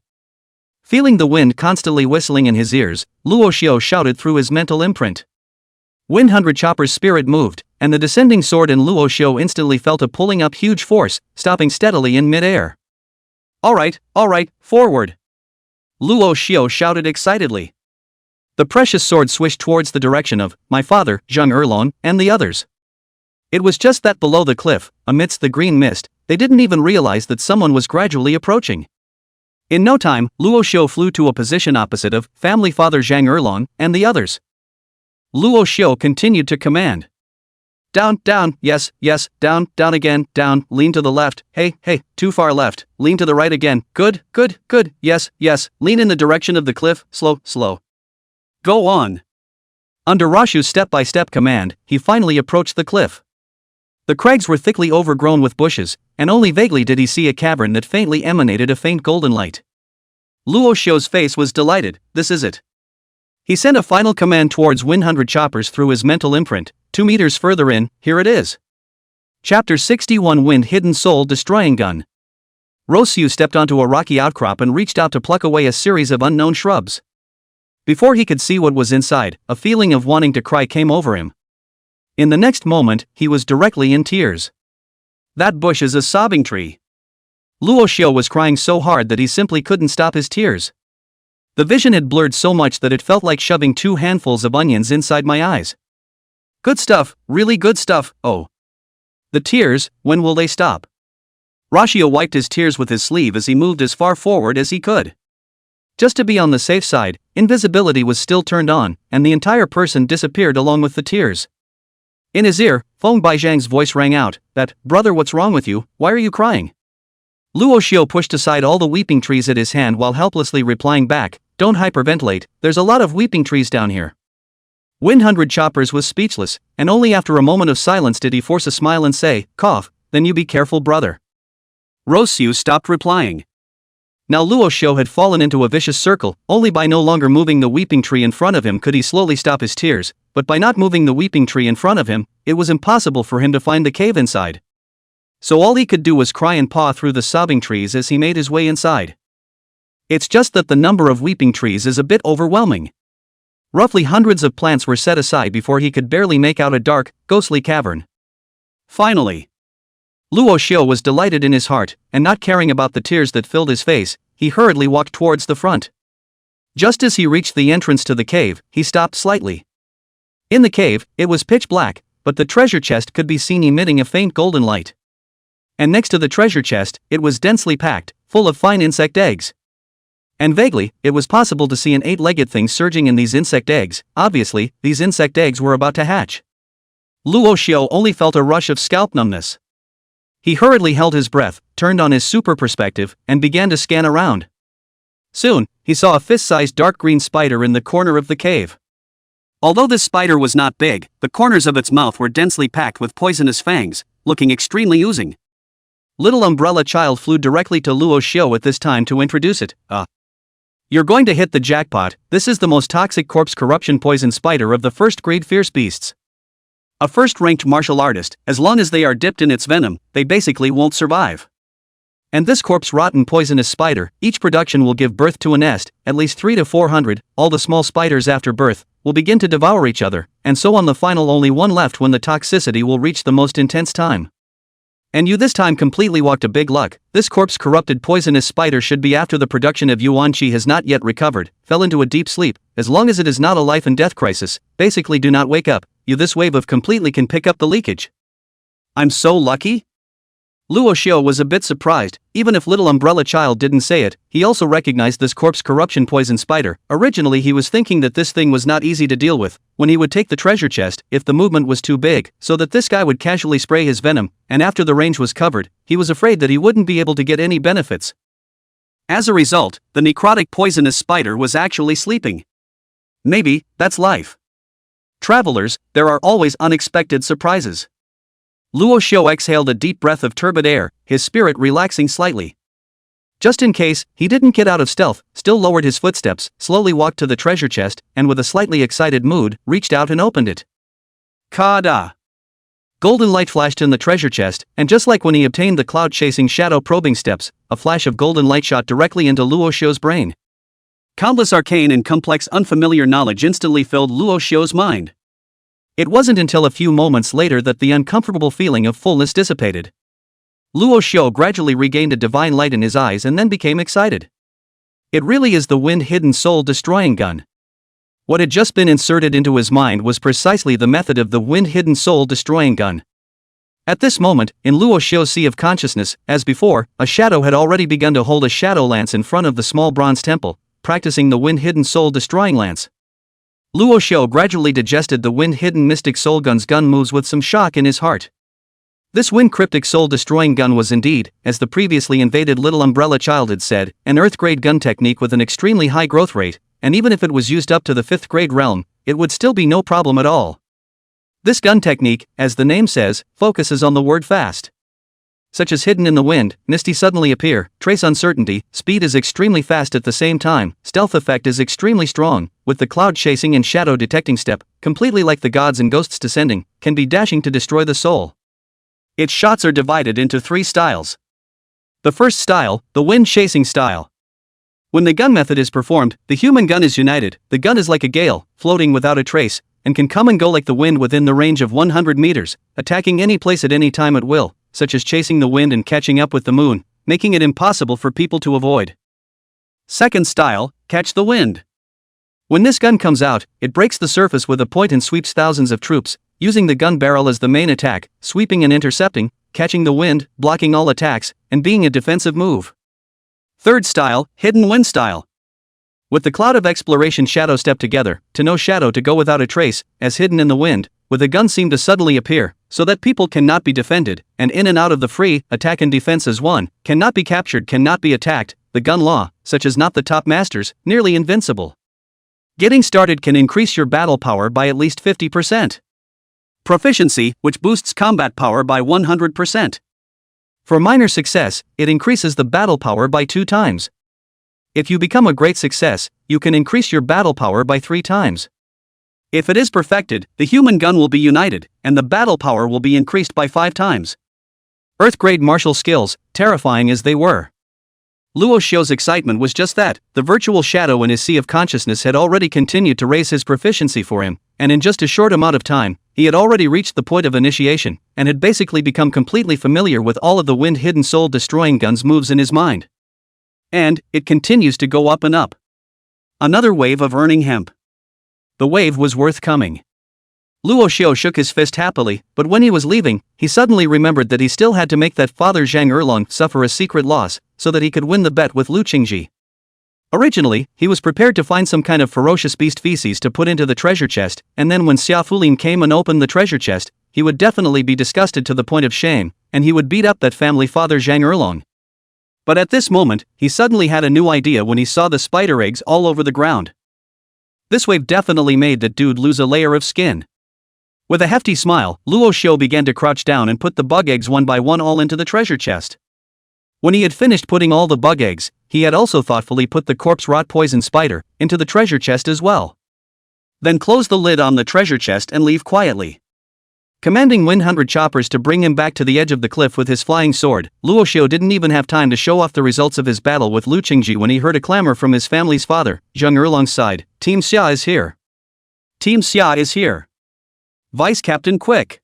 Feeling the wind constantly whistling in his ears, Luo Xiu shouted through his mental imprint. 100 Chopper's spirit moved, and the descending sword in Luo Xiu instantly felt a pulling up huge force, stopping steadily in mid-air. All right, forward!" Luo Xiu shouted excitedly. The precious sword swished towards the direction of my father, Zhang Erlong, and the others. It was just that below the cliff, amidst the green mist, they didn't even realize that someone was gradually approaching. In no time, Luo Xiu flew to a position opposite of family father Zhang Erlong and the others. Luo Xiu continued to command. "Down, down, yes, down, down again, down, lean to the left, hey, too far left, lean to the right again, good, yes, lean in the direction of the cliff, slow. Go on." Under Rashu's step-by-step command, he finally approached the cliff. The crags were thickly overgrown with bushes, and only vaguely did he see a cavern that faintly emanated a faint golden light. Luo Xiu's face was delighted, this is it. He sent a final command towards 100 Choppers through his mental imprint, 2 meters further in, here it is. Chapter 61 Wind Hidden Soul Destroying Gun. Luo Xiu stepped onto a rocky outcrop and reached out to pluck away a series of unknown shrubs. Before he could see what was inside, a feeling of wanting to cry came over him. In the next moment, he was directly in tears. That bush is a sobbing tree. Luo Xiu was crying so hard that he simply couldn't stop his tears. The vision had blurred so much that it felt like shoving 2 handfuls of onions inside my eyes. Good stuff, really good stuff, oh. The tears, when will they stop? Rashu wiped his tears with his sleeve as he moved as far forward as he could. Just to be on the safe side, invisibility was still turned on, and the entire person disappeared along with the tears. In his ear, Feng Baizhang's voice rang out, "That, brother, what's wrong with you, why are you crying?" Luo Xiu pushed aside all the weeping trees at his hand while helplessly replying back, "Don't hyperventilate, there's a lot of weeping trees down here." 100 Choppers was speechless, and only after a moment of silence did he force a smile and say, "Cough, then you be careful, brother." Luo Xiu stopped replying. Now Luo Xiu had fallen into a vicious circle. Only by no longer moving the weeping tree in front of him could he slowly stop his tears, but by not moving the weeping tree in front of him, it was impossible for him to find the cave inside. So all he could do was cry and paw through the sobbing trees as he made his way inside. It's just that the number of weeping trees is a bit overwhelming. Roughly hundreds of plants were set aside before he could barely make out a dark, ghostly cavern. Finally, Luo Xiu was delighted in his heart, and not caring about the tears that filled his face, he hurriedly walked towards the front. Just as he reached the entrance to the cave, he stopped slightly. In the cave, it was pitch black, but the treasure chest could be seen emitting a faint golden light. And next to the treasure chest, it was densely packed, full of fine insect eggs. And vaguely, it was possible to see an 8-legged thing surging in these insect eggs. Obviously, these insect eggs were about to hatch. Luo Xiu only felt a rush of scalp numbness. He hurriedly held his breath, turned on his super perspective, and began to scan around. Soon, he saw a fist-sized dark green spider in the corner of the cave. Although this spider was not big, the corners of its mouth were densely packed with poisonous fangs, looking extremely oozing. Little Umbrella Child flew directly to Luo Xiu at this time to introduce it. You're going to hit the jackpot. This is the most toxic corpse corruption poison spider of the first-grade fierce beasts. A first-ranked martial artist, as long as they are dipped in its venom, they basically won't survive. And this corpse-rotten poisonous spider, each production will give birth to a nest, at least 300 to 400, all the small spiders after birth, will begin to devour each other, and so on the final only one left when the toxicity will reach the most intense time. And you this time completely walked a big luck. This corpse-corrupted poisonous spider should be after the production of Yuan Qi has not yet recovered, fell into a deep sleep. As long as it is not a life and death crisis, basically do not wake up, you this wave of completely can pick up the leakage. I'm so lucky? Luo Xiu was a bit surprised. Even if Little Umbrella Child didn't say it, he also recognized this corpse corruption poison spider. Originally he was thinking that this thing was not easy to deal with, when he would take the treasure chest, if the movement was too big, so that this guy would casually spray his venom, and after the range was covered, he was afraid that he wouldn't be able to get any benefits. As a result, the necrotic poisonous spider was actually sleeping. Maybe, that's life. Travelers, there are always unexpected surprises. Luo Xiu exhaled a deep breath of turbid air, his spirit relaxing slightly. Just in case, he didn't get out of stealth, still lowered his footsteps, slowly walked to the treasure chest, and with a slightly excited mood, reached out and opened it. Ka-da! Golden light flashed in the treasure chest, and just like when he obtained the cloud-chasing shadow probing steps, a flash of golden light shot directly into Luo Xiu's brain. Countless arcane and complex unfamiliar knowledge instantly filled Luo Xiu's mind. It wasn't until a few moments later that the uncomfortable feeling of fullness dissipated. Luo Xiu gradually regained a divine light in his eyes and then became excited. It really is the wind-hidden soul-destroying gun. What had just been inserted into his mind was precisely the method of the wind-hidden soul-destroying gun. At this moment, in Luo Xiu's sea of consciousness, as before, a shadow had already begun to hold a shadow lance in front of the small bronze temple, practicing the wind-hidden soul-destroying lance. Luo Xiu gradually digested the wind-hidden mystic soul gun's gun moves with some shock in his heart. This wind cryptic soul-destroying gun was indeed, as the previously invaded Little Umbrella Child had said, an Earth-grade gun technique with an extremely high growth rate, and even if it was used up to the 5th grade realm, it would still be no problem at all. This gun technique, as the name says, focuses on the word fast. Such as hidden in the wind, misty suddenly appear, trace uncertainty, speed is extremely fast at the same time, stealth effect is extremely strong, with the cloud chasing and shadow detecting step, completely like the gods and ghosts descending, can be dashing to destroy the soul. Its shots are divided into 3 styles. The first style, the wind chasing style. When the gun method is performed, the human gun is united, the gun is like a gale, floating without a trace, and can come and go like the wind within the range of 100 meters, attacking any place at any time at will, such as chasing the wind and catching up with the moon, making it impossible for people to avoid. Second style, catch the wind. When this gun comes out, it breaks the surface with a point and sweeps thousands of troops, using the gun barrel as the main attack, sweeping and intercepting, catching the wind, blocking all attacks, and being a defensive move. Third style, hidden wind style. With the cloud of exploration shadow step together, to no shadow to go without a trace, as hidden in the wind, with a gun seem to suddenly appear, so that people cannot be defended, and in and out of the free, attack and defense as one, cannot be captured, cannot be attacked, the gun law, such as not the top masters, nearly invincible. Getting started can increase your battle power by at least 50%. Proficiency, which boosts combat power by 100%. For minor success, it increases the battle power by 2 times. If you become a great success, you can increase your battle power by 3 times. If it is perfected, the human gun will be united, and the battle power will be increased by 5 times. Earth-grade martial skills, terrifying as they were. Luo Xiu's excitement was just that. The virtual shadow in his sea of consciousness had already continued to raise his proficiency for him, and in just a short amount of time, he had already reached the point of initiation, and had basically become completely familiar with all of the wind-hidden soul-destroying gun's moves in his mind. And it continues to go up and up. Another wave of earning hemp. The wave was worth coming. Luo Xiu shook his fist happily, but when he was leaving, he suddenly remembered that he still had to make that Father Zhang Erlong suffer a secret loss, so that he could win the bet with Lu Qingci. Originally, he was prepared to find some kind of ferocious beast feces to put into the treasure chest, and then when Xia Fulin came and opened the treasure chest, he would definitely be disgusted to the point of shame, and he would beat up that family Father Zhang Erlong. But at this moment, he suddenly had a new idea when he saw the spider eggs all over the ground. This wave definitely made that dude lose a layer of skin. With a hefty smile, Luo Xiu began to crouch down and put the bug eggs one by one all into the treasure chest. When he had finished putting all the bug eggs, he had also thoughtfully put the corpse rot poison spider into the treasure chest as well. Then close the lid on the treasure chest and leave quietly. Commanding 100 choppers to bring him back to the edge of the cliff with his flying sword, Luo Xiu didn't even have time to show off the results of his battle with Lu Qingci when he heard a clamor from his family's father, Zhang Erlong's side. Team Xia is here. Team Xia is here. Vice Captain, quick!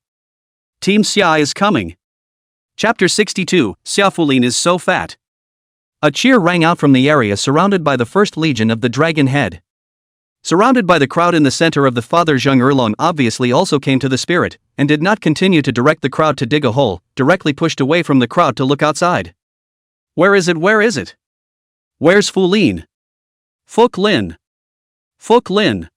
Team Xia is coming. Chapter 62, Xia Fulin is so fat. A cheer rang out from the area surrounded by the First Legion of the Dragon Head. Surrounded by the crowd in the center of the Father Zhang Erlong obviously also came to the spirit, and did not continue to direct the crowd to dig a hole, directly pushed away from the crowd to look outside. Where is it? Where is it? Where's Fulin? Fuk Lin. Fuk Lin.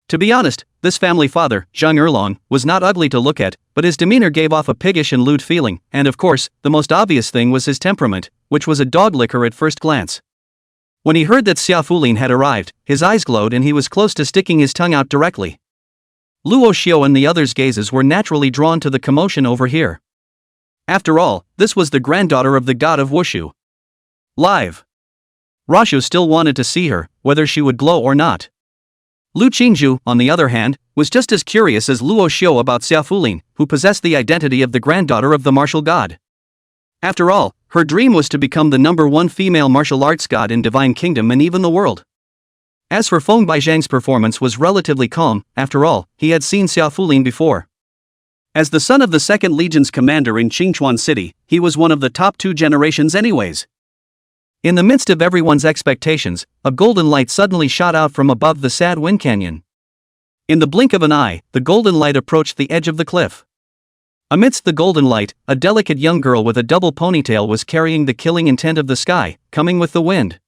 To be honest, this family father, Zhang Erlong, was not ugly to look at, but his demeanor gave off a piggish and lewd feeling, and of course, the most obvious thing was his temperament, which was a dog licker at first glance. When he heard that Xia Fulin had arrived, his eyes glowed and he was close to sticking his tongue out directly. Luo Xiu and the others' gazes were naturally drawn to the commotion over here. After all, this was the granddaughter of the god of Wushu. Live. Rashu still wanted to see her, whether she would glow or not. Lu Qingci, on the other hand, was just as curious as Luo Xiu about Xia Fulin, who possessed the identity of the granddaughter of the martial god. After all, her dream was to become the #1 female martial arts god in Divine Kingdom and even the world. As for Feng Baizhang's performance was relatively calm, after all, he had seen Xia Fulin before. As the son of the 2nd Legion's commander in Qingchuan City, he was one of the top 2 generations anyways. In the midst of everyone's expectations, a golden light suddenly shot out from above the sad wind canyon. In the blink of an eye, the golden light approached the edge of the cliff. Amidst the golden light, a delicate young girl with a double ponytail was carrying the killing intent of the sky, coming with the wind.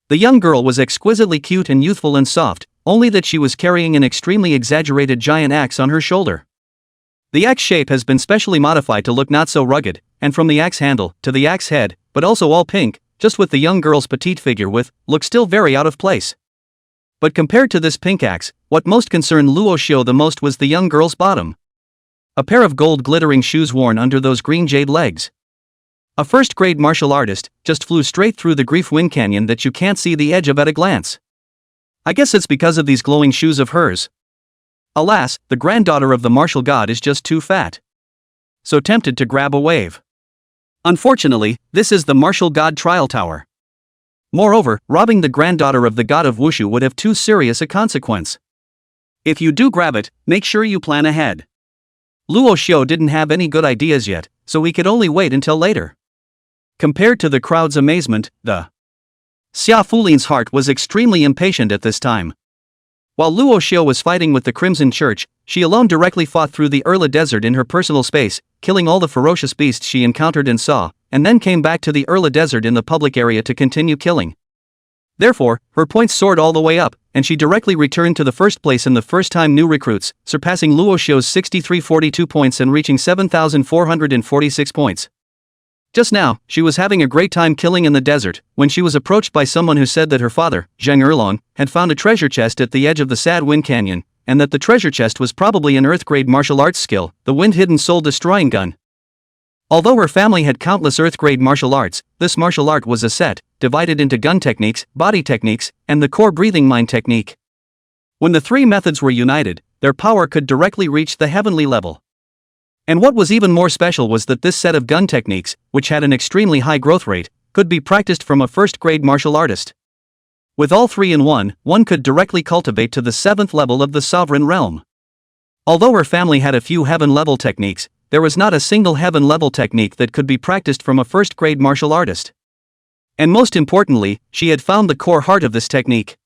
The young girl was exquisitely cute and youthful and soft, only that she was carrying an extremely exaggerated giant axe on her shoulder. The axe shape has been specially modified to look not so rugged, and from the axe handle to the axe head, but also all pink, just with the young girl's petite figure looked still very out of place. But compared to this pink axe, what most concerned Luo Xiu the most was the young girl's bottom. A pair of gold glittering shoes worn under those green jade legs. A first-grade martial artist just flew straight through the grief wind canyon that you can't see the edge of at a glance. I guess it's because of these glowing shoes of hers. Alas, the granddaughter of the martial god is just too fat. So tempted to grab a wave. Unfortunately, this is the martial god trial tower. Moreover, robbing the granddaughter of the god of Wushu would have too serious a consequence. If you do grab it, make sure you plan ahead. Luo Xiu didn't have any good ideas yet, so he could only wait until later. Compared to the crowd's amazement, the Xia Fulin's heart was extremely impatient at this time. While Luo Xiu was fighting with the Crimson Church, she alone directly fought through the Erla Desert in her personal space, killing all the ferocious beasts she encountered and saw, and then came back to the Erla Desert in the public area to continue killing. Therefore, her points soared all the way up, and she directly returned to the first place in the first-time new recruits, surpassing Luo Xiu's 6342 points and reaching 7,446 points. Just now, she was having a great time killing in the desert, when she was approached by someone who said that her father, Zhang Erlong, had found a treasure chest at the edge of the sad wind canyon, and that the treasure chest was probably an earth-grade martial arts skill, the wind-hidden soul-destroying gun. Although her family had countless earth-grade martial arts, this martial art was a set, divided into gun techniques, body techniques, and the core breathing mind technique. When the three methods were united, their power could directly reach the heavenly level. And what was even more special was that this set of gun techniques, which had an extremely high growth rate, could be practiced from a first-grade martial artist. With all three in one could directly cultivate to the 7th level of the sovereign realm. Although her family had a few heaven-level techniques, there was not a single heaven-level technique that could be practiced from a first-grade martial artist. And most importantly, she had found the core heart of this technique.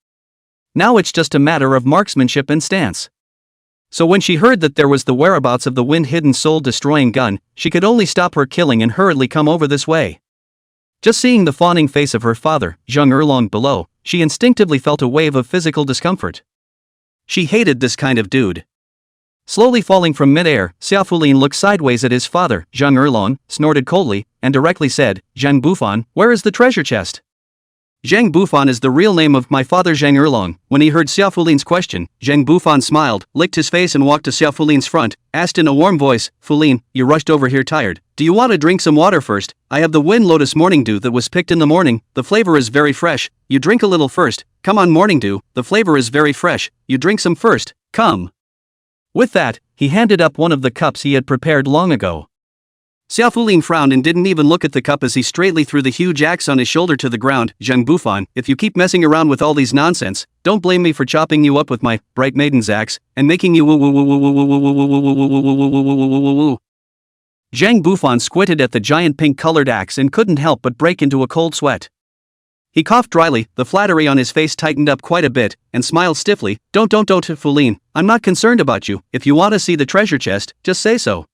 Now it's just a matter of marksmanship and stance. So when she heard that there was the whereabouts of the wind-hidden soul-destroying gun, she could only stop her killing and hurriedly come over this way. Just seeing the fawning face of her father, Zheng Erlong, below, she instinctively felt a wave of physical discomfort. She hated this kind of dude. Slowly falling from mid-air, Xiaofulin looked sideways at his father, Zheng Erlong, snorted coldly, and directly said, "Zhang Bufan, where is the treasure chest?" Zhang Bufan is the real name of my father Zheng Erlong. When he heard Xiaofulin's question, Zhang Bufan smiled, licked his face and walked to Xiaofulin's front, asked in a warm voice, "Fulin, you rushed over here tired. Do you want to drink some water first? I have the wind lotus morning dew that was picked in the morning, the flavor is very fresh, you drink a little first. Come on morning dew, the flavor is very fresh, you drink some first, come." With that, he handed up one of the cups he had prepared long ago. Xiaofulin frowned and didn't even look at the cup as he straightly threw the huge axe on his shoulder to the ground. "Zheng Bufan, if you keep messing around with all these nonsense, don't blame me for chopping you up with my bright maiden's axe and making you woo woo woo woo woo woo woo woo woo woo woo woo woo." Zhang Bufan squinted at the giant pink-colored axe and couldn't help but break into a cold sweat. He coughed dryly, the flattery on his face tightened up quite a bit, and smiled stiffly. Don't, Fulin, I'm not concerned about you. If you want to see the treasure chest, just say so."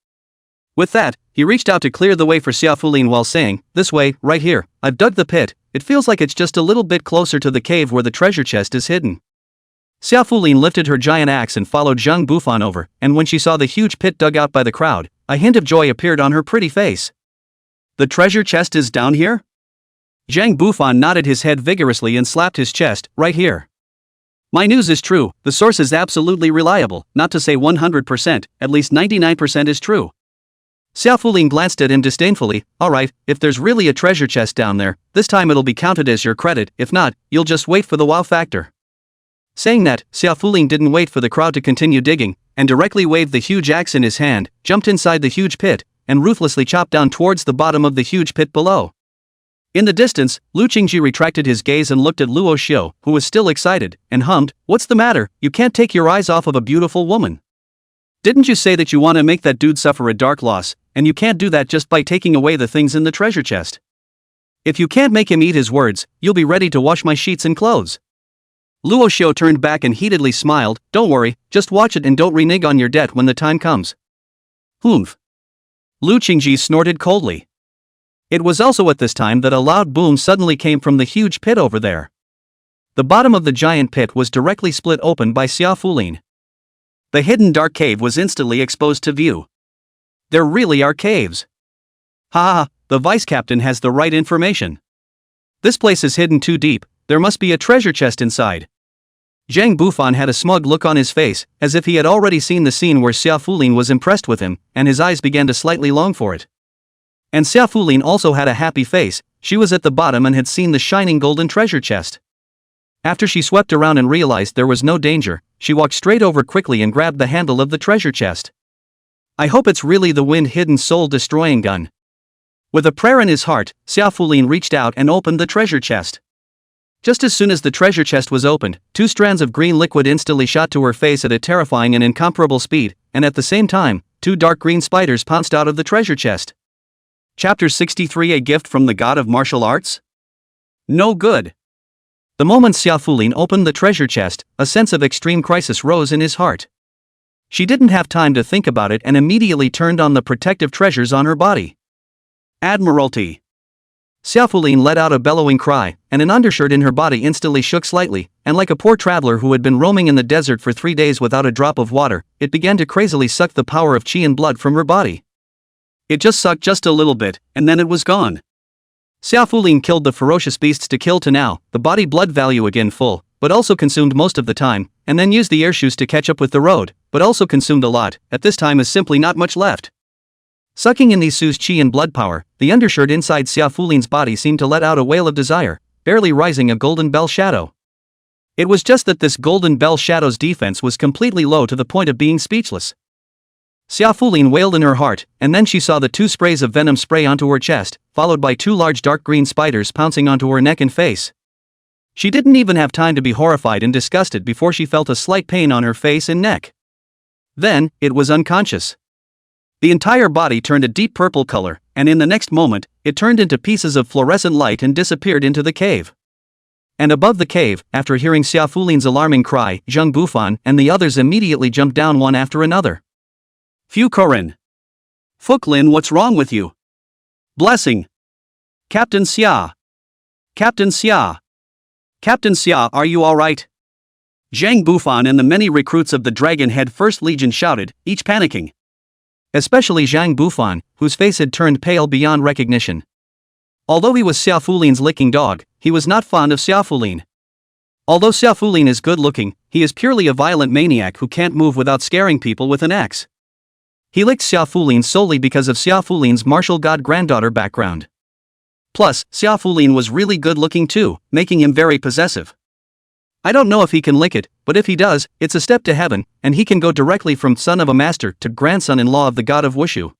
With that, he reached out to clear the way for Xiaofulin while saying, "This way, right here, I've dug the pit, it feels like it's just a little bit closer to the cave where the treasure chest is hidden." Xiaofulin lifted her giant axe and followed Zhang Bufan over, and when she saw the huge pit dug out by the crowd, a hint of joy appeared on her pretty face. "The treasure chest is down here?" Zhang Bufan nodded his head vigorously and slapped his chest, "Right here. My news is true, the source is absolutely reliable, not to say 100%, at least 99% is true." Xiaofulin glanced at him disdainfully. "Alright, if there's really a treasure chest down there, this time it'll be counted as your credit, if not, you'll just wait for the wow factor." Saying that, Xiaofulin didn't wait for the crowd to continue digging, and directly waved the huge axe in his hand, jumped inside the huge pit, and ruthlessly chopped down towards the bottom of the huge pit below. In the distance, Lu Qingci retracted his gaze and looked at Luo Xiu, who was still excited, and hummed, "What's the matter? You can't take your eyes off of a beautiful woman. Didn't you say that you want to make that dude suffer a dark loss, and you can't do that just by taking away the things in the treasure chest? If you can't make him eat his words, you'll be ready to wash my sheets and clothes." Luo Xiu turned back and heatedly smiled, "Don't worry, just watch it and don't renege on your debt when the time comes." "Humph." Lu Qingci snorted coldly. It was also at this time that a loud boom suddenly came from the huge pit over there. The bottom of the giant pit was directly split open by Xiaofulin. The hidden dark cave was instantly exposed to view. There really are caves. Ha, the vice captain has the right information. This place is hidden too deep, there must be a treasure chest inside. Zhang Bufan had a smug look on his face, as if he had already seen the scene where Xiaofulin was impressed with him, and his eyes began to slightly long for it. And Xiaofulin also had a happy face, she was at the bottom and had seen the shining golden treasure chest. After she swept around and realized there was no danger, she walked straight over quickly and grabbed the handle of the treasure chest. "I hope it's really the wind-hidden soul-destroying gun." With a prayer in his heart, Xiaofulin reached out and opened the treasure chest. Just as soon as the treasure chest was opened, 2 strands of green liquid instantly shot to her face at a terrifying and incomparable speed, and at the same time, 2 dark green spiders pounced out of the treasure chest. Chapter 63: A gift from the god of martial arts? No good. The moment Xiaofulin opened the treasure chest, a sense of extreme crisis rose in his heart. She didn't have time to think about it and immediately turned on the protective treasures on her body. Admiralty. Xiaofulin let out a bellowing cry, and an undershirt in her body instantly shook slightly, and like a poor traveler who had been roaming in the desert for 3 days without a drop of water, it began to crazily suck the power of qi and blood from her body. It just sucked just a little bit, and then it was gone. Xiaofulin killed the ferocious beasts to kill to now, the body blood value again full, but also consumed most of the time, and then used the air shoes to catch up with the road, but also consumed a lot, at this time is simply not much left. Sucking in Lu Xiu's qi and blood power, the undershirt inside Xia Fulin's body seemed to let out a wail of desire, barely rising a golden bell shadow. It was just that this golden bell shadow's defense was completely low to the point of being speechless. Xia Fulin wailed in her heart, and then she saw the 2 sprays of venom spray onto her chest, followed by 2 large dark green spiders pouncing onto her neck and face. She didn't even have time to be horrified and disgusted before she felt a slight pain on her face and neck. Then, it was unconscious. The entire body turned a deep purple color, and in the next moment, it turned into pieces of fluorescent light and disappeared into the cave. And above the cave, after hearing Xia Fulin's alarming cry, Zheng Bufan and the others immediately jumped down one after another. Fu Korin. Fuklin, what's wrong with you? Blessing. Captain Xia. Captain Xia. Captain Xia, are you alright? Zhang Bufan and the many recruits of the Dragon Head First Legion shouted, each panicking. Especially Zhang Bufan, whose face had turned pale beyond recognition. Although he was Xia Fulin's licking dog, he was not fond of Xia Fulin. Although Xia Fulin is good-looking, he is purely a violent maniac who can't move without scaring people with an axe. He licked Xia Fulin solely because of Xia Fulin's martial god granddaughter background. Plus, Xia Fulin was really good-looking too, making him very possessive. I don't know if he can lick it, but if he does, it's a step to heaven, and he can go directly from son of a master to grandson-in-law of the god of Wushu.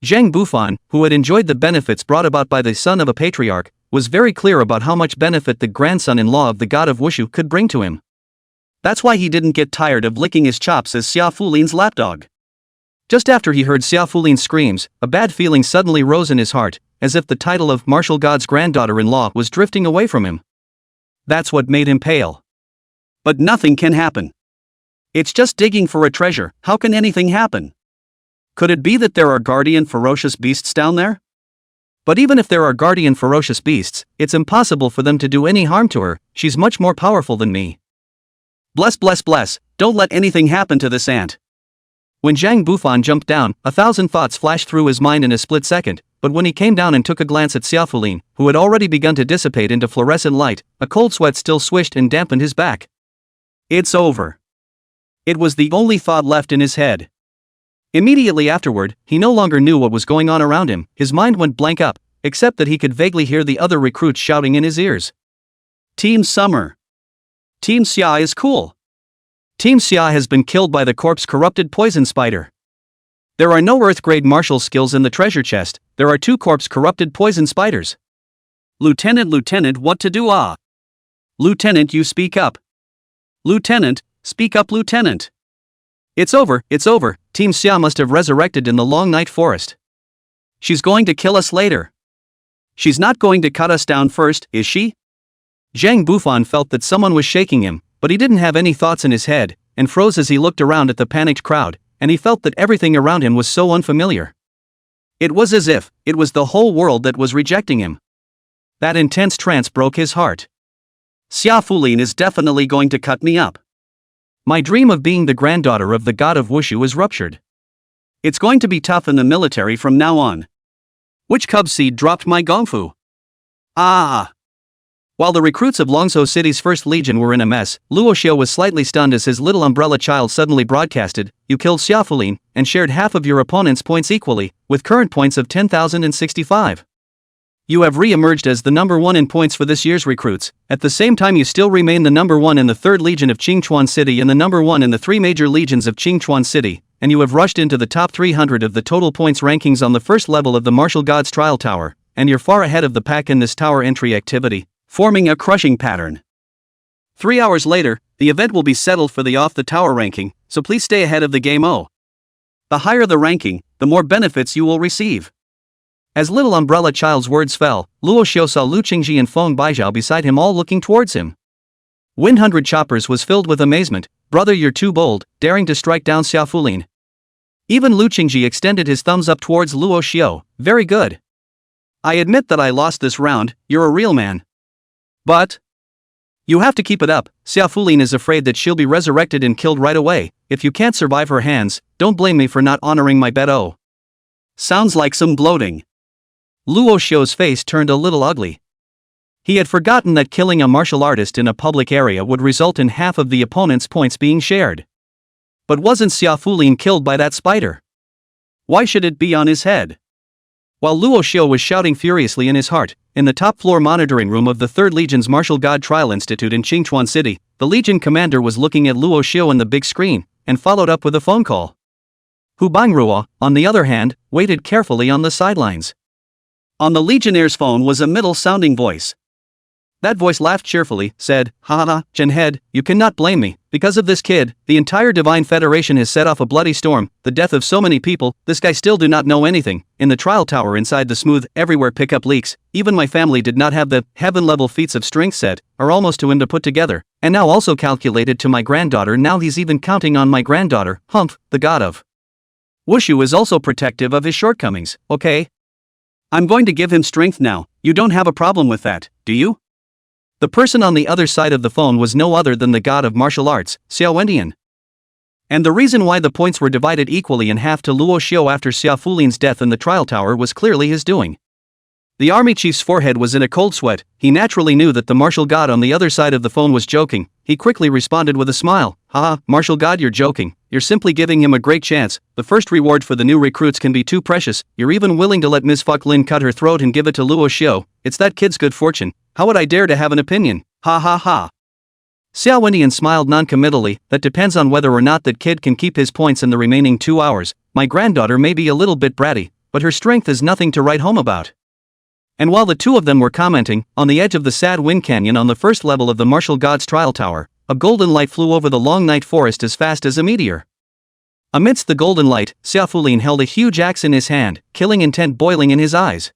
Zhang Bufan, who had enjoyed the benefits brought about by the son of a patriarch, was very clear about how much benefit the grandson-in-law of the god of Wushu could bring to him. That's why he didn't get tired of licking his chops as Xia Fulin's lapdog. Just after he heard Xia Fulin's screams, a bad feeling suddenly rose in his heart, as if the title of martial god's granddaughter-in-law was drifting away from him. That's what made him pale. But nothing can happen. It's just digging for a treasure, how can anything happen? Could it be that there are guardian ferocious beasts down there? But even if there are guardian ferocious beasts, it's impossible for them to do any harm to her, she's much more powerful than me. Bless, don't let anything happen to this ant. When Zhang Bufan jumped down, 1,000 thoughts flashed through his mind in a split second, but when he came down and took a glance at Xia Fulin, who had already begun to dissipate into fluorescent light, a cold sweat still swished and dampened his back. It's over. It was the only thought left in his head. Immediately afterward, he no longer knew what was going on around him, his mind went blank up, except that he could vaguely hear the other recruits shouting in his ears. Team Summer. Team Xia is cool. Team Xia has been killed by the corpse-corrupted poison spider. There are no Earth-grade martial skills in the treasure chest, there are 2 corpse-corrupted poison spiders. Lieutenant, what to do? Lieutenant, you speak up. Lieutenant, speak up, Lieutenant. It's over, Team Xia must have resurrected in the long night forest. She's going to kill us later. She's not going to cut us down first, is she? Zhang Bufan felt that someone was shaking him, but he didn't have any thoughts in his head, and froze as he looked around at the panicked crowd, and he felt that everything around him was so unfamiliar. It was as if it was the whole world that was rejecting him. That intense trance broke his heart. Xia Fulin is definitely going to cut me up. My dream of being the granddaughter of the god of Wushu is ruptured. It's going to be tough in the military from now on. Which cub seed dropped my gongfu? While the recruits of Longzhou City's First Legion were in a mess, Luo Xiu was slightly stunned as his little umbrella child suddenly broadcasted, "You killed Xia Fulin, and shared half of your opponent's points equally, with current points of 10,065. You have re-emerged as the number 1 in points for this year's recruits, at the same time you still remain the number 1 in the 3rd Legion of Qingchuan City and the number 1 in the 3 major legions of Qingchuan City, and you have rushed into the top 300 of the total points rankings on the first level of the Martial Gods Trial Tower, and you're far ahead of the pack in this tower entry activity, forming a crushing pattern. 3 hours later, the event will be settled for the off-the-tower ranking, so please stay ahead of the game. The higher the ranking, the more benefits you will receive." As little umbrella child's words fell, Luo Xiu saw Lu Qingci and Feng Baijiao beside him all looking towards him. 100 Choppers was filled with amazement. "Brother, you're too bold, daring to strike down Xia Fulin." Even Lu Qingci extended his thumbs up towards Luo Xiu. "Very good. I admit that I lost this round, you're a real man. But you have to keep it up. Xia Fulin is afraid that she'll be resurrected and killed right away. If you can't survive her hands, don't blame me for not honoring my bet." Sounds like some gloating. Luo Xiu's face turned a little ugly. He had forgotten that killing a martial artist in a public area would result in half of the opponent's points being shared. But wasn't Xia Fulin killed by that spider? Why should it be on his head? While Luo Xiu was shouting furiously in his heart, in the top-floor monitoring room of the 3rd Legion's Martial God Trial Institute in Qingchuan City, the Legion commander was looking at Luo Xiu on the big screen, and followed up with a phone call. Hu Bangruo, on the other hand, waited carefully on the sidelines. On the Legionnaire's phone was a middle-sounding voice. That voice laughed cheerfully, said, "Ha ha, Genhead, you cannot blame me. Because of this kid, the entire Divine Federation has set off a bloody storm, the death of so many people, this guy still do not know anything. In the trial tower inside the smooth, everywhere pickup leaks, even my family did not have the heaven-level feats of strength set, or almost to him to put together, and now also calculated to my granddaughter, now he's even counting on my granddaughter, Humph, the god of Wushu is also protective of his shortcomings, okay? I'm going to give him strength now, you don't have a problem with that, do you?" The person on the other side of the phone was no other than the god of martial arts, Xiao Wendian. And the reason why the points were divided equally in half to Luo Xiu after Xia Fulin's death in the trial tower was clearly his doing. The army chief's forehead was in a cold sweat. He naturally knew that the martial god on the other side of the phone was joking. He quickly responded with a smile. "Haha, martial god, you're joking. You're simply giving him a great chance. The first reward for the new recruits can be too precious. You're even willing to let Ms. Fuck Lin cut her throat and give it to Luo Xiu. It's that kid's good fortune. How would I dare to have an opinion? Ha ha ha." Xiao Wendian smiled noncommittally. "That depends on whether or not that kid can keep his points in the remaining 2 hours. My granddaughter may be a little bit bratty, but her strength is nothing to write home about." And while the two of them were commenting, on the edge of the sad wind canyon on the first level of the Martial God's Trial Tower, a golden light flew over the long night forest as fast as a meteor. Amidst the golden light, Xia Fulin held a huge axe in his hand, killing intent boiling in his eyes.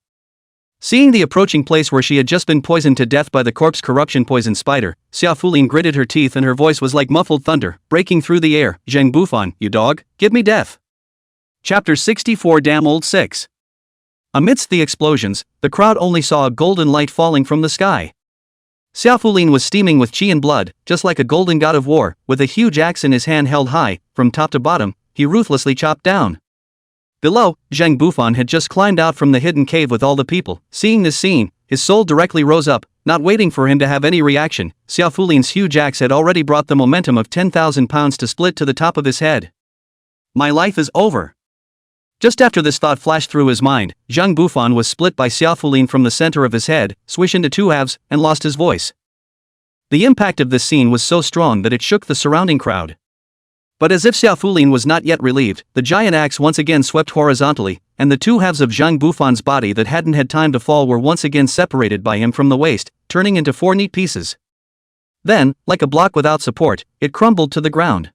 Seeing the approaching place where she had just been poisoned to death by the corpse corruption poison spider, Xia Fulin gritted her teeth and her voice was like muffled thunder, breaking through the air. "Zheng Bufan, you dog, give me death." Chapter 64 Damn Old 6. Amidst the explosions, the crowd only saw a golden light falling from the sky. Xia Fulin was steaming with qi and blood, just like a golden god of war, with a huge axe in his hand held high, from top to bottom, he ruthlessly chopped down. Below, Zheng Bufan had just climbed out from the hidden cave with all the people. Seeing this scene, his soul directly rose up, not waiting for him to have any reaction. Xia Fulin's huge axe had already brought the momentum of 10,000 pounds to split to the top of his head. My life is over. Just after this thought flashed through his mind, Zheng Bufan was split by Xia Fulin from the center of his head, swished into 2 halves, and lost his voice. The impact of this scene was so strong that it shook the surrounding crowd. But as if Xia Fulin was not yet relieved, the giant axe once again swept horizontally, and the 2 halves of Zheng Bufan's body that hadn't had time to fall were once again separated by him from the waist, turning into 4 neat pieces. Then, like a block without support, it crumbled to the ground.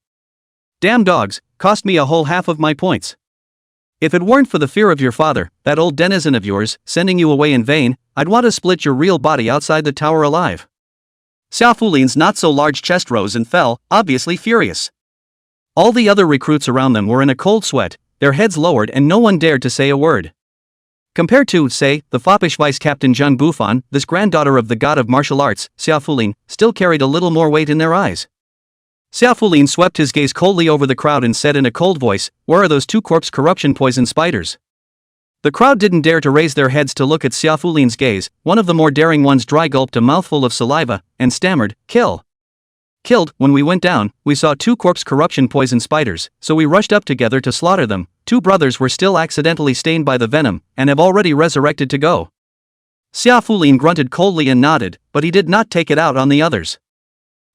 Damn dogs, cost me a whole half of my points. If it weren't for the fear of your father, that old denizen of yours, sending you away in vain, I'd want to split your real body outside the tower alive. Xia Fulin's not-so-large chest rose and fell, obviously furious. All the other recruits around them were in a cold sweat, their heads lowered and no one dared to say a word. Compared to, say, the foppish vice-captain Zheng Bufan, this granddaughter of the god of martial arts, Xia Fulin, still carried a little more weight in their eyes. Xia Fulin swept his gaze coldly over the crowd and said in a cold voice, "Where are those 2 corpse corruption poison spiders?" The crowd didn't dare to raise their heads to look at Xia Fulin's gaze. One of the more daring ones dry gulped a mouthful of saliva, and stammered, "Kill." "Killed, when we went down, we saw 2 corpse corruption poison spiders, so we rushed up together to slaughter them. 2 brothers were still accidentally stained by the venom, and have already resurrected to go." Xia Fulin grunted coldly and nodded, but he did not take it out on the others.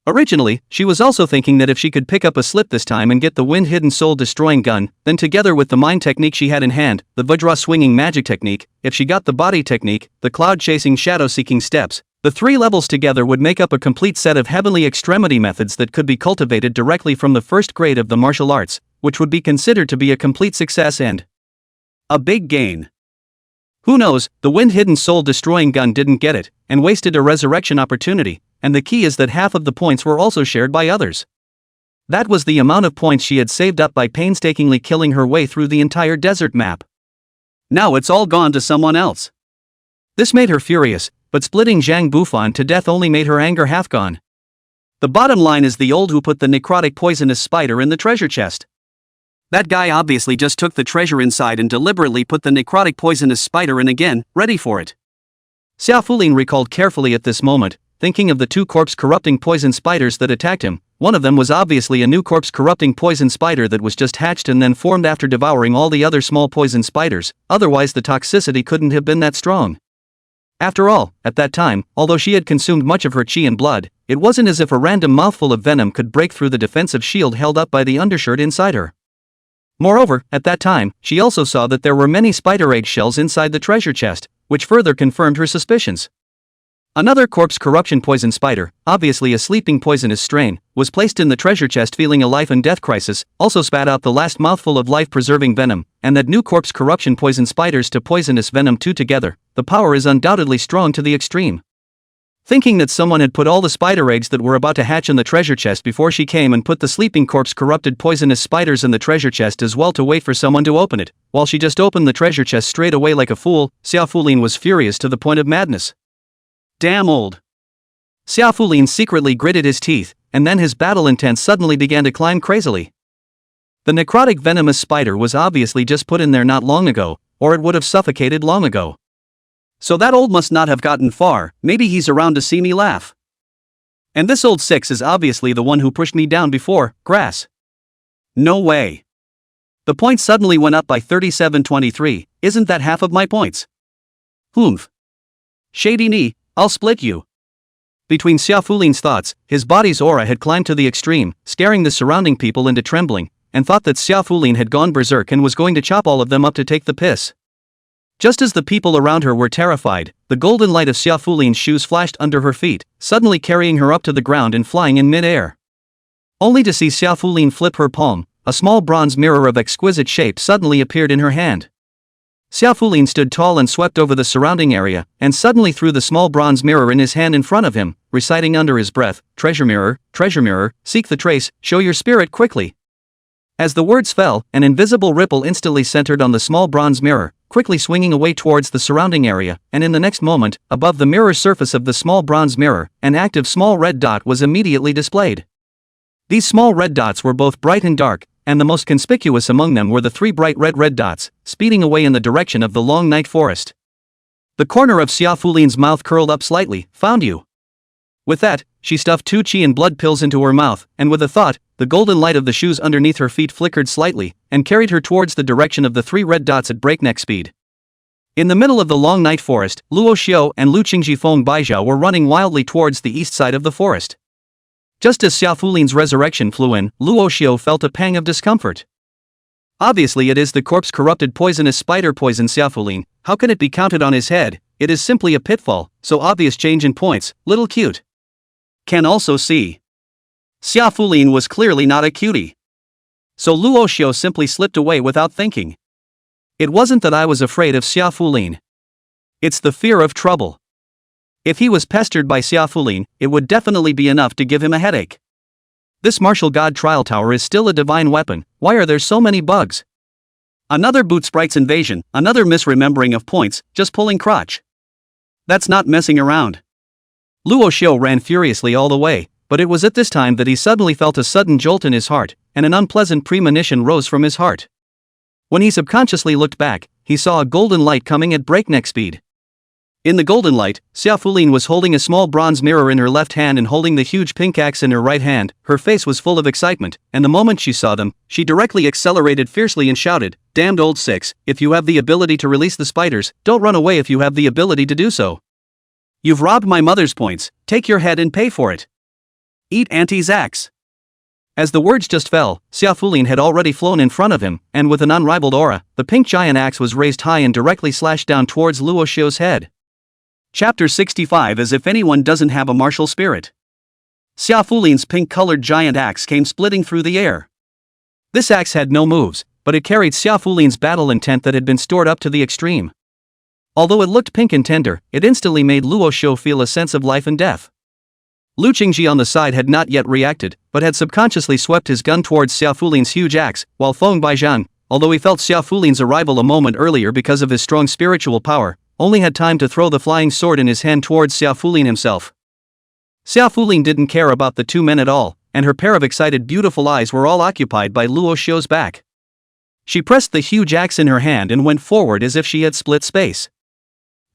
Originally, she was also thinking that if she could pick up a slip this time and get the wind-hidden soul-destroying gun, then together with the mind technique she had in hand, the Vajra-swinging magic technique, if she got the body technique, the cloud-chasing shadow-seeking steps, the 3 levels together would make up a complete set of heavenly extremity methods that could be cultivated directly from the first grade of the martial arts, which would be considered to be a complete success and a big gain. Who knows, the wind-hidden soul-destroying gun didn't get it, and wasted a resurrection opportunity. And the key is that half of the points were also shared by others. That was the amount of points she had saved up by painstakingly killing her way through the entire desert map. Now it's all gone to someone else. This made her furious, but splitting Zheng Bufan to death only made her anger half gone. The bottom line is the old who put the necrotic poisonous spider in the treasure chest. That guy obviously just took the treasure inside and deliberately put the necrotic poisonous spider in again, ready for it. Xia Fulin recalled carefully at this moment, thinking of the 2 corpse corrupting poison spiders that attacked him. one of them was obviously a new corpse-corrupting poison spider that was just hatched and then formed after devouring all the other small poison spiders, otherwise the toxicity couldn't have been that strong. After all, at that time, although she had consumed much of her chi and blood, it wasn't as if a random mouthful of venom could break through the defensive shield held up by the undershirt inside her. Moreover, at that time, she also saw that there were many spider egg shells inside the treasure chest, which further confirmed her suspicions. Another corpse corruption poison spider, obviously a sleeping poisonous strain, was placed in the treasure chest feeling a life and death crisis, also spat out the last mouthful of life-preserving venom, and that new corpse corruption poison spiders to poisonous venom two together, the power is undoubtedly strong to the extreme. Thinking that someone had put all the spider eggs that were about to hatch in the treasure chest before she came and put the sleeping corpse corrupted poisonous spiders in the treasure chest as well to wait for someone to open it, while she just opened the treasure chest straight away like a fool, Xiao Fulin was furious to the point of madness. Damn old. Xiao Fulin secretly gritted his teeth, and then his battle intent suddenly began to climb crazily. The necrotic venomous spider was obviously just put in there not long ago, or it would have suffocated long ago. So that old must not have gotten far, maybe he's around to see me laugh. And this old six is obviously the one who pushed me down before, grass. No way. The points suddenly went up by 37-23, isn't that half of my points? Humph. Shady knee, I'll split you. Between Xiao Fulin's thoughts, his body's aura had climbed to the extreme, scaring the surrounding people into trembling, and thought that Xiao Fulin had gone berserk and was going to chop all of them up to take the piss. Just as the people around her were terrified, the golden light of Xiao Fulin's shoes flashed under her feet, suddenly carrying her up to the ground and flying in mid-air. Only to see Xiao Fulin flip her palm, a small bronze mirror of exquisite shape suddenly appeared in her hand. Xiao Fulin stood tall and swept over the surrounding area, and suddenly threw the small bronze mirror in his hand in front of him, reciting under his breath, treasure mirror, seek the trace, show your spirit quickly." As the words fell, an invisible ripple instantly centered on the small bronze mirror, quickly swinging away towards the surrounding area, and in the next moment, above the mirror surface of the small bronze mirror, an active small red dot was immediately displayed. These small red dots were both bright and dark, and the most conspicuous among them were the three bright red dots, speeding away in the direction of the long night forest. The corner of Xiao Fulin's mouth curled up slightly. "Found you." With that, she stuffed 2 chi and blood pills into her mouth, and with a thought, the golden light of the shoes underneath her feet flickered slightly, and carried her towards the direction of the 3 red dots at breakneck speed. In the middle of the long night forest, Luo Xiu and Lu Qingci Feng Baizhao were running wildly towards the east side of the forest. Just as Xiao Fulin's resurrection flew in, Luo Xiu felt a pang of discomfort. Obviously it is the corpse-corrupted poisonous spider poison Xiao Fulin, how can it be counted on his head? It is simply a pitfall, so obvious change in points, little cute. Can also see. Xiao Fulin was clearly not a cutie. So Luo Xiu simply slipped away without thinking. It wasn't that I was afraid of Xiao Fulin. It's the fear of trouble. If he was pestered by Xiao Fulin, it would definitely be enough to give him a headache. This martial god trial tower is still a divine weapon, why are there so many bugs? Another boot sprite's invasion, another misremembering of points, just pulling crotch. That's not messing around. Luo Xiu ran furiously all the way, but it was at this time that he suddenly felt a sudden jolt in his heart, and an unpleasant premonition rose from his heart. When he subconsciously looked back, he saw a golden light coming at breakneck speed. In the golden light, Xiao Fulin was holding a small bronze mirror in her left hand and holding the huge pink axe in her right hand. Her face was full of excitement, and the moment she saw them, she directly accelerated fiercely and shouted, "Damned old six, if you have the ability to release the spiders, don't run away if you have the ability to do so. You've robbed my mother's points, take your head and pay for it. Eat Auntie's axe." As the words just fell, Xiao Fulin had already flown in front of him, and with an unrivaled aura, the pink giant axe was raised high and directly slashed down towards Luo Xiu's head. Chapter 65. As if anyone doesn't have a martial spirit. Xiao Fulin's pink-colored giant axe came splitting through the air. This axe had no moves, but it carried Xiao Fulin's battle intent that had been stored up to the extreme. Although it looked pink and tender, it instantly made Luo Xiu feel a sense of life and death. Lu Qingci on the side had not yet reacted, but had subconsciously swept his gun towards Xiao Fulin's huge axe, while Feng Baizhang, although he felt Xiao Fulin's arrival a moment earlier because of his strong spiritual power, only had time to throw the flying sword in his hand towards Xiao Fulin himself. Xiao Fulin didn't care about the two men at all, and her pair of excited beautiful eyes were all occupied by Luo Xiu's back. She pressed the huge axe in her hand and went forward as if she had split space.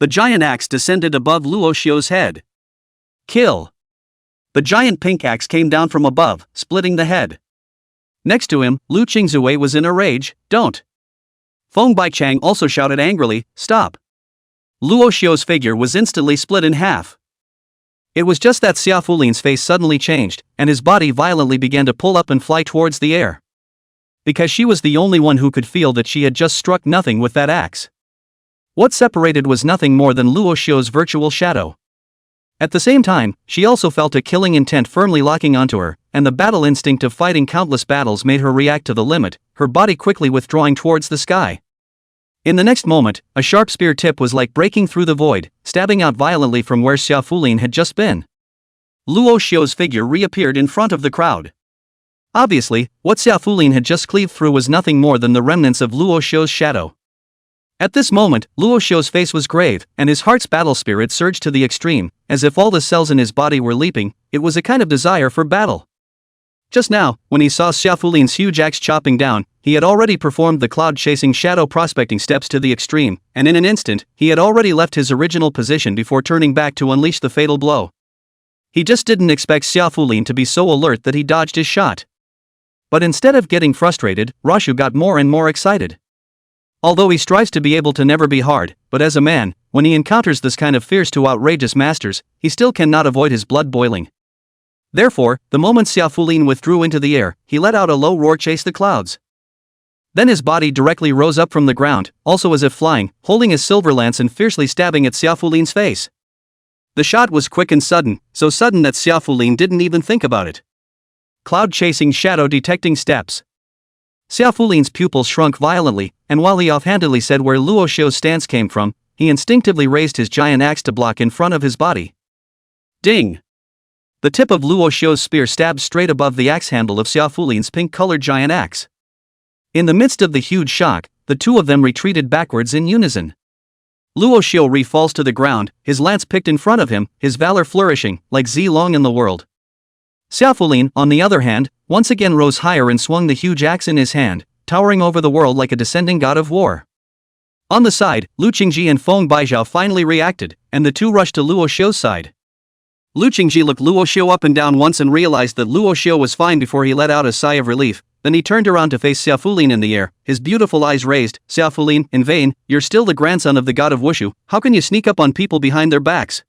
The giant axe descended above Luo Xiu's head. Kill. The giant pink axe came down from above, splitting the head. Next to him, Lu Qingci was in a rage. Don't. Feng Baichang also shouted angrily, stop. Luo Xiu's figure was instantly split in half. It was just that Xia Fulin's face suddenly changed, and his body violently began to pull up and fly towards the air. Because she was the only one who could feel that she had just struck nothing with that axe. What separated was nothing more than Luo Xiu's virtual shadow. At the same time, she also felt a killing intent firmly locking onto her, and the battle instinct of fighting countless battles made her react to the limit, her body quickly withdrawing towards the sky. In the next moment, a sharp spear tip was like breaking through the void, stabbing out violently from where Xia Fulin had just been. Luo Xiu's figure reappeared in front of the crowd. Obviously, what Xia Fulin had just cleaved through was nothing more than the remnants of Luo Xiu's shadow. At this moment, Luo Xiu's face was grave, and his heart's battle spirit surged to the extreme, as if all the cells in his body were leaping. It was a kind of desire for battle. Just now, when he saw Xia Fulin's huge axe chopping down, he had already performed the cloud-chasing shadow prospecting steps to the extreme, and in an instant, he had already left his original position before turning back to unleash the fatal blow. He just didn't expect Xia Fulin to be so alert that he dodged his shot. But instead of getting frustrated, Rashu got more and more excited. Although he strives to be able to never be hard, but as a man, when he encounters this kind of fierce to outrageous masters, he still cannot avoid his blood boiling. Therefore, the moment Xia Fulin withdrew into the air, he let out a low roar chase the clouds. Then his body directly rose up from the ground, also as if flying, holding his silver lance and fiercely stabbing at Xia Fulin's face. The shot was quick and sudden, so sudden that Xia Fulin didn't even think about it. Cloud-chasing shadow-detecting steps. Xia Fulin's pupils shrunk violently, and while he offhandedly said where Luo Xiu's stance came from, he instinctively raised his giant axe to block in front of his body. Ding! The tip of Luo Xiu's spear stabbed straight above the axe handle of Xia Fulin's pink-colored giant axe. In the midst of the huge shock, the two of them retreated backwards in unison. Luo Xiu re-falls to the ground, his lance picked in front of him, his valor flourishing, like Zilong in the world. Xia Fulin, on the other hand, once again rose higher and swung the huge axe in his hand, towering over the world like a descending god of war. On the side, Lu Qingci and Feng Baijiao finally reacted, and the two rushed to Luo Xiu's side. Lu Qingci looked Luo Xiu up and down once and realized that Luo Xiu was fine before he let out a sigh of relief. Then he turned around to face Xia Fulin in the air, his beautiful eyes raised. Xia Fulin, in vain, you're still the grandson of the god of Wushu, how can you sneak up on people behind their backs?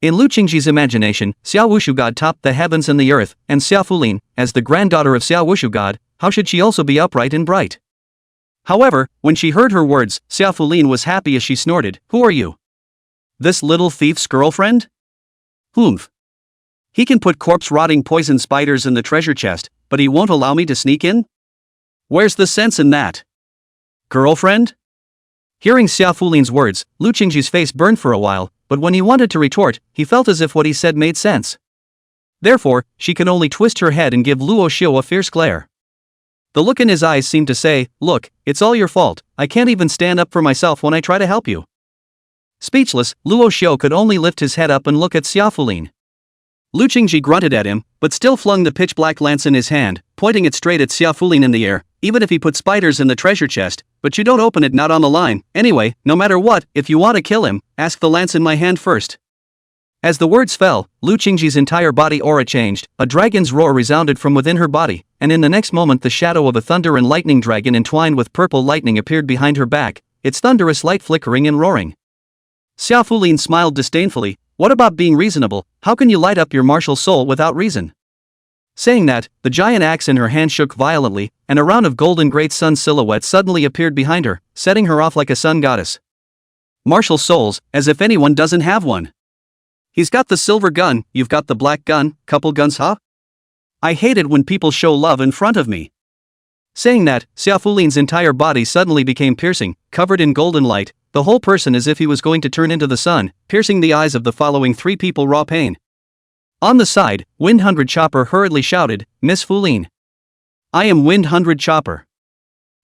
In Lu Qingci's imagination, Xia Wushu god topped the heavens and the earth, and Xia Fulin, as the granddaughter of Xia Wushu god, how should she also be upright and bright? However, when she heard her words, Xia Fulin was happy as she snorted, who are you? This little thief's girlfriend? Humph. He can put corpse-rotting poison spiders in the treasure chest, but he won't allow me to sneak in? Where's the sense in that? Girlfriend? Hearing Xia Fulin's words, Lu Qingci's face burned for a while, but when he wanted to retort, he felt as if what he said made sense. Therefore, she could only twist her head and give Luo Xiu a fierce glare. The look in his eyes seemed to say, look, it's all your fault, I can't even stand up for myself when I try to help you. Speechless, Luo Xiu could only lift his head up and look at Xia Fulin. Lu Qingci grunted at him, but still flung the pitch-black lance in his hand, pointing it straight at Xia Fulin in the air. Even if he put spiders in the treasure chest, but you don't open it, not on the line. Anyway, no matter what, if you want to kill him, ask the lance in my hand first. As the words fell, Lu Qingci's entire body aura changed, a dragon's roar resounded from within her body, and in the next moment the shadow of a thunder and lightning dragon entwined with purple lightning appeared behind her back, its thunderous light flickering and roaring. Xia Fulin smiled disdainfully, what about being reasonable, how can you light up your martial soul without reason? Saying that, the giant axe in her hand shook violently, and a round of golden great sun silhouette suddenly appeared behind her, setting her off like a sun goddess. Martial souls, as if anyone doesn't have one. He's got the silver gun, you've got the black gun, couple guns, huh? I hate it when people show love in front of me. Saying that, Xia Fulin's entire body suddenly became piercing, covered in golden light, the whole person as if he was going to turn into the sun, piercing the eyes of the following three people raw pain. On the side, Wind Hundred Chopper hurriedly shouted, Miss Fulin. I am Wind Hundred Chopper.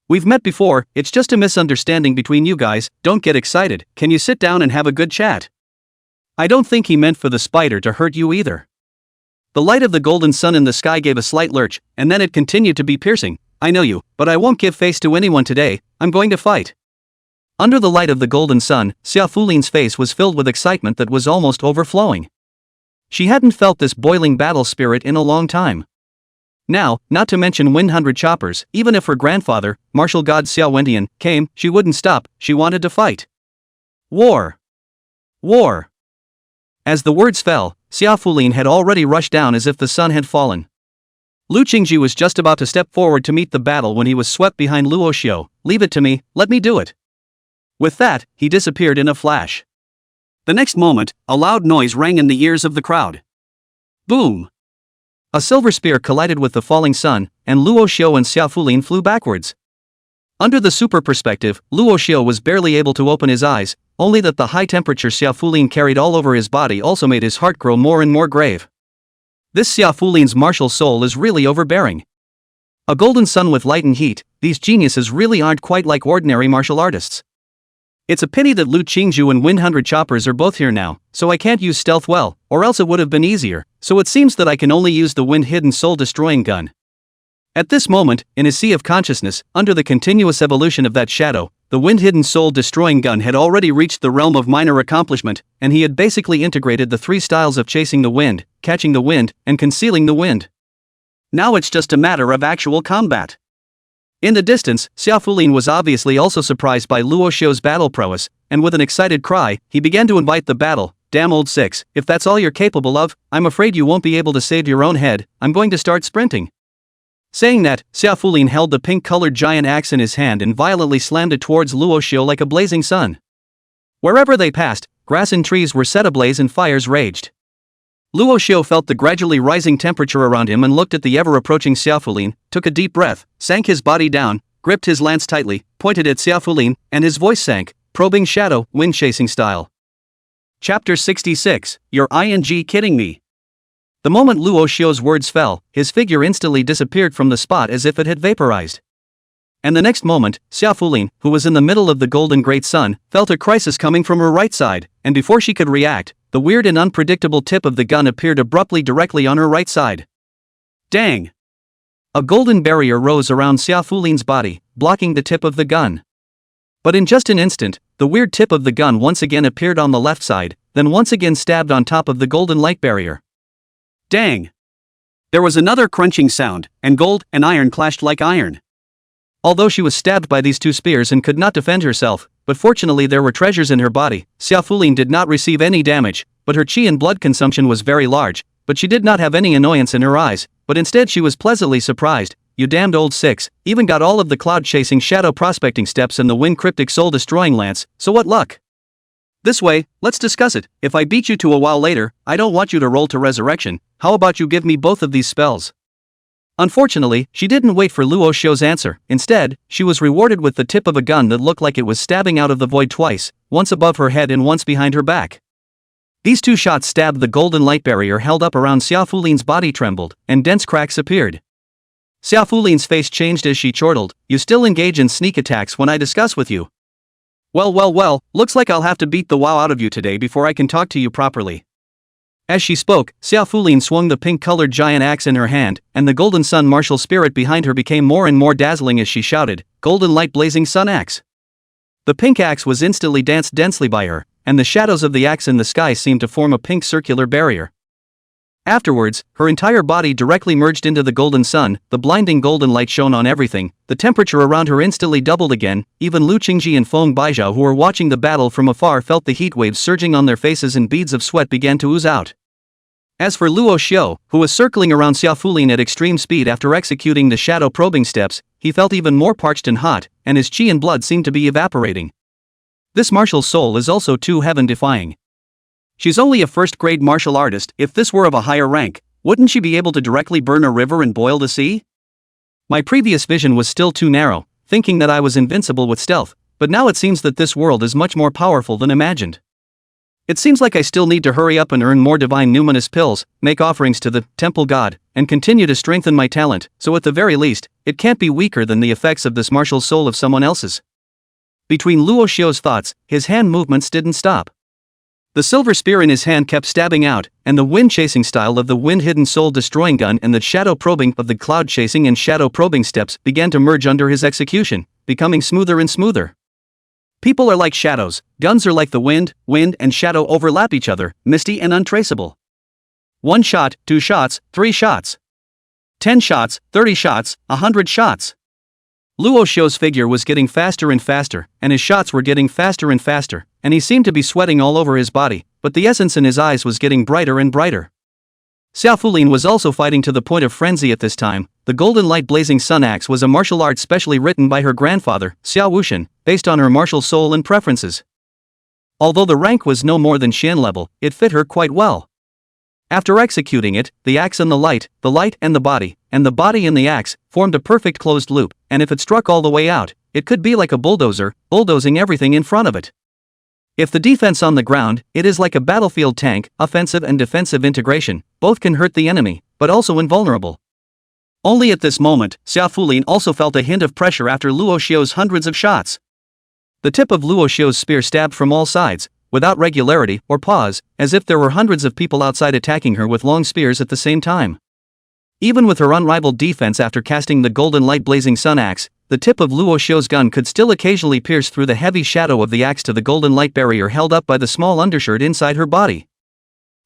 We've met before, it's just a misunderstanding between you guys, don't get excited, can you sit down and have a good chat? I don't think he meant for the spider to hurt you either. The light of the golden sun in the sky gave a slight lurch, and then it continued to be piercing. I know you, but I won't give face to anyone today, I'm going to fight. Under the light of the golden sun, Xia Fulin's face was filled with excitement that was almost overflowing. She hadn't felt this boiling battle spirit in a long time. Now, not to mention 100 choppers, even if her grandfather, martial god Xiao Wentian, came, she wouldn't stop, she wanted to fight. War. War. As the words fell, Xiao Fulin had already rushed down as if the sun had fallen. Lu Qingci was just about to step forward to meet the battle when he was swept behind Luo Xiu. Leave it to me, let me do it. With that, he disappeared in a flash. The next moment, a loud noise rang in the ears of the crowd. Boom! A silver spear collided with the falling sun, and Luo Xiu and Xiao Fulin flew backwards. Under the super perspective, Luo Xiu was barely able to open his eyes, only that the high temperature Xiao Fulin carried all over his body also made his heart grow more and more grave. This Xiao Fulin's martial soul is really overbearing. A golden sun with light and heat, these geniuses really aren't quite like ordinary martial artists. It's a pity that Lu Qingci and 100 choppers are both here now, so I can't use stealth well, or else it would have been easier, so it seems that I can only use the wind-hidden soul-destroying gun. At this moment, in his sea of consciousness, under the continuous evolution of that shadow, the wind-hidden soul-destroying gun had already reached the realm of minor accomplishment, and he had basically integrated the three styles of chasing the wind, catching the wind, and concealing the wind. Now it's just a matter of actual combat. In the distance, Xiao Fulin was obviously also surprised by Luo Xiu's battle prowess, and with an excited cry, he began to invite the battle. Damn old six, if that's all you're capable of, I'm afraid you won't be able to save your own head, I'm going to start sprinting. Saying that, Xiao Fulin held the pink-colored giant axe in his hand and violently slammed it towards Luo Xiu like a blazing sun. Wherever they passed, grass and trees were set ablaze and fires raged. Luo Xiu felt the gradually rising temperature around him and looked at the ever-approaching Xiao Fulin, took a deep breath, sank his body down, gripped his lance tightly, pointed at Xiao Fulin, and his voice sank, probing shadow, wind-chasing style. Chapter 66, You're kidding me? The moment Luo Xiu's words fell, his figure instantly disappeared from the spot as if it had vaporized. And the next moment, Xiao Fulin, who was in the middle of the golden great sun, felt a crisis coming from her right side, and before she could react, the weird and unpredictable tip of the gun appeared abruptly directly on her right side. Dang! A golden barrier rose around Xiao Fulin's body, blocking the tip of the gun. But in just an instant, the weird tip of the gun once again appeared on the left side, then once again stabbed on top of the golden light barrier. Dang! There was another crunching sound, and gold and iron clashed like iron. Although she was stabbed by these two spears and could not defend herself, but fortunately there were treasures in her body, Xiao Fulin did not receive any damage, but her qi and blood consumption was very large, but she did not have any annoyance in her eyes, but instead she was pleasantly surprised. You damned old six, even got all of the cloud-chasing shadow prospecting steps and the wind cryptic soul-destroying lance, so what luck? This way, let's discuss it. If I beat you to a while later, I don't want you to roll to resurrection, how about you give me both of these spells? Unfortunately, she didn't wait for Luo Xiu's answer. Instead, she was rewarded with the tip of a gun that looked like it was stabbing out of the void twice, once above her head and once behind her back. These two shots stabbed the golden light barrier held up around Xiao Fulin's body trembled, and dense cracks appeared. Xiao Fulin's face changed as she chortled, You still engage in sneak attacks when I discuss with you. Well, looks like I'll have to beat the wow out of you today before I can talk to you properly. As she spoke, Xiao Fulin swung the pink-colored giant axe in her hand, and the golden sun martial spirit behind her became more and more dazzling as she shouted, Golden light blazing sun axe. The pink axe was instantly danced densely by her, and the shadows of the axe in the sky seemed to form a pink circular barrier. Afterwards, her entire body directly merged into the golden sun, the blinding golden light shone on everything, the temperature around her instantly doubled again, even Lu Qingci and Feng Baizhao who were watching the battle from afar felt the heat waves surging on their faces and beads of sweat began to ooze out. As for Luo Xiu, who was circling around Xiao Fulin at extreme speed after executing the shadow probing steps, he felt even more parched and hot, and his qi and blood seemed to be evaporating. This martial soul is also too heaven-defying. She's only a first-grade martial artist. If this were of a higher rank, wouldn't she be able to directly burn a river and boil the sea? My previous vision was still too narrow, thinking that I was invincible with stealth, but now it seems that this world is much more powerful than imagined. It seems like I still need to hurry up and earn more divine numinous pills, make offerings to the temple god, and continue to strengthen my talent, so at the very least, it can't be weaker than the effects of this martial soul of someone else's. Between Luo Xiu's thoughts, his hand movements didn't stop. The silver spear in his hand kept stabbing out, and the wind-chasing style of the wind-hidden soul-destroying gun and the shadow probing of the cloud-chasing and shadow probing steps began to merge under his execution, becoming smoother and smoother. People are like shadows, guns are like the wind and shadow overlap each other, misty and untraceable. 1 shot, 2 shots, 3 shots. 10 shots, 30 shots, 100 shots. Luo Xiu's figure was getting faster and faster, and his shots were getting faster and faster, and he seemed to be sweating all over his body, but the essence in his eyes was getting brighter and brighter. Xiao Fulin was also fighting to the point of frenzy at this time. The golden light blazing sun axe was a martial art specially written by her grandfather, Xiao Wuxian, based on her martial soul and preferences. Although the rank was no more than Xian level, it fit her quite well. After executing it, the axe and the light and the body and the axe, formed a perfect closed loop, and if it struck all the way out, it could be like a bulldozer, bulldozing everything in front of it. If the defense on the ground, it is like a battlefield tank, offensive and defensive integration, both can hurt the enemy, but also invulnerable. Only at this moment, Xiao Fulin also felt a hint of pressure after Luo Xiu's hundreds of shots. The tip of Luo Xiu's spear stabbed from all sides, without regularity or pause, as if there were hundreds of people outside attacking her with long spears at the same time. Even with her unrivaled defense after casting the golden light blazing sun axe, the tip of Luo Xiu's gun could still occasionally pierce through the heavy shadow of the axe to the golden light barrier held up by the small undershirt inside her body.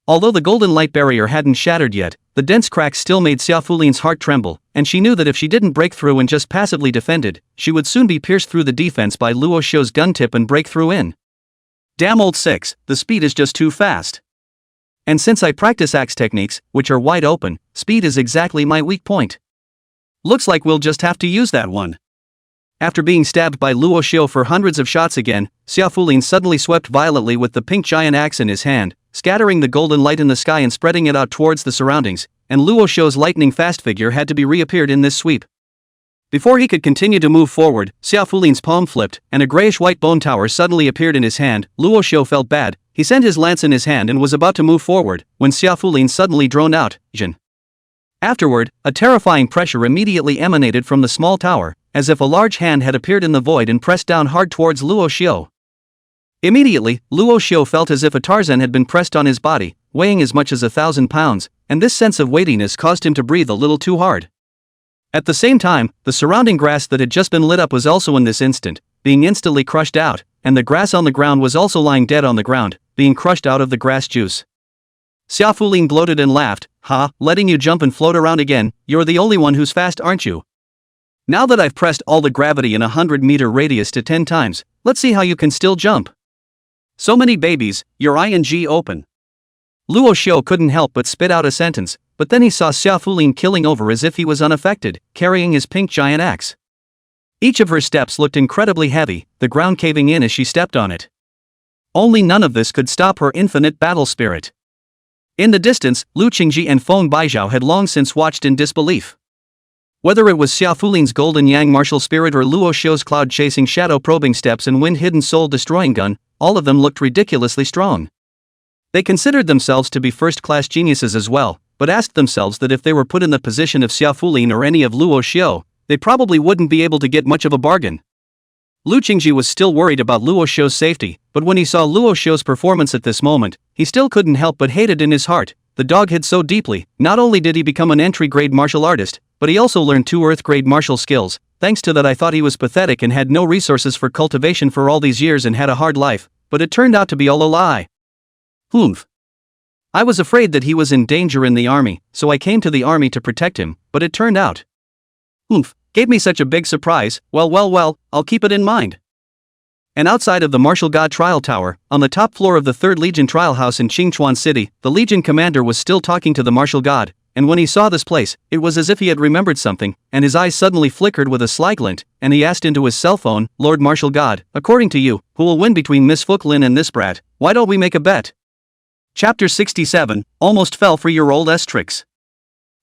Although the golden light barrier hadn't shattered yet, the dense cracks still made Xiao Fulin's heart tremble, and she knew that if she didn't break through and just passively defended, she would soon be pierced through the defense by Luo Xiu's gun tip and break through in. Damn old 6, the speed is just too fast. And since I practice axe techniques, which are wide open, speed is exactly my weak point. Looks like we'll just have to use that one. After being stabbed by Luo Xiu for hundreds of shots again, Xiao Fulin suddenly swept violently with the pink giant axe in his hand, scattering the golden light in the sky and spreading it out towards the surroundings, and Luo Xiu's lightning fast figure had to be reappeared in this sweep. Before he could continue to move forward, Xiao Fulin's palm flipped, and a grayish-white bone tower suddenly appeared in his hand. Luo Xiu felt bad. He sent his lance in his hand and was about to move forward, when Xiao Fulin suddenly droned out, "Jin." Afterward, a terrifying pressure immediately emanated from the small tower, as if a large hand had appeared in the void and pressed down hard towards Luo Xiu. Immediately, Luo Xiu felt as if a Tarzan had been pressed on his body, weighing as much as 1,000 pounds, and this sense of weightiness caused him to breathe a little too hard. At the same time, the surrounding grass that had just been lit up was also in this instant, being instantly crushed out, and the grass on the ground was also lying dead on the ground, being crushed out of the grass juice. Xiao Fulin gloated and laughed, "Ha, letting you jump and float around again, you're the only one who's fast, aren't you? Now that I've pressed all the gravity in a 100-meter radius to 10 times, let's see how you can still jump. So many babies, your ing open." Luo Xiu couldn't help but spit out a sentence, but then he saw Xiao Fulin killing over as if he was unaffected, carrying his pink giant axe. Each of her steps looked incredibly heavy, the ground caving in as she stepped on it. Only none of this could stop her infinite battle spirit. In the distance, Lu Qingci and Feng Baizhao had long since watched in disbelief. Whether it was Xiao Fulin's golden yang martial spirit or Luo Xiu's cloud-chasing shadow-probing steps and wind-hidden soul-destroying gun, all of them looked ridiculously strong. They considered themselves to be first-class geniuses as well, but asked themselves that if they were put in the position of Xiao Fulin or any of Luo Xiu, they probably wouldn't be able to get much of a bargain. Lu Qingci was still worried about Luo Xiu's safety, but when he saw Luo Xiu's performance at this moment, he still couldn't help but hate it in his heart. The dog hid so deeply. Not only did he become an entry-grade martial artist, but he also learned 2 Earth-grade martial skills. Thanks to that, I thought he was pathetic and had no resources for cultivation for all these years and had a hard life, but it turned out to be all a lie. Humph. I was afraid that he was in danger in the army, so I came to the army to protect him, but it turned out. Humph, gave me such a big surprise. Well, I'll keep it in mind. And outside of the Martial God Trial Tower, on the top floor of the 3rd Legion Trial House in Qingchuan City, the Legion commander was still talking to the Martial God, and when he saw this place, it was as if he had remembered something, and his eyes suddenly flickered with a sly glint, and he asked into his cell phone, "Lord Martial God, according to you, who will win between Miss Fook Lin and this brat? Why don't we make a bet?" Chapter 67, Almost Fell for Your Old tricks.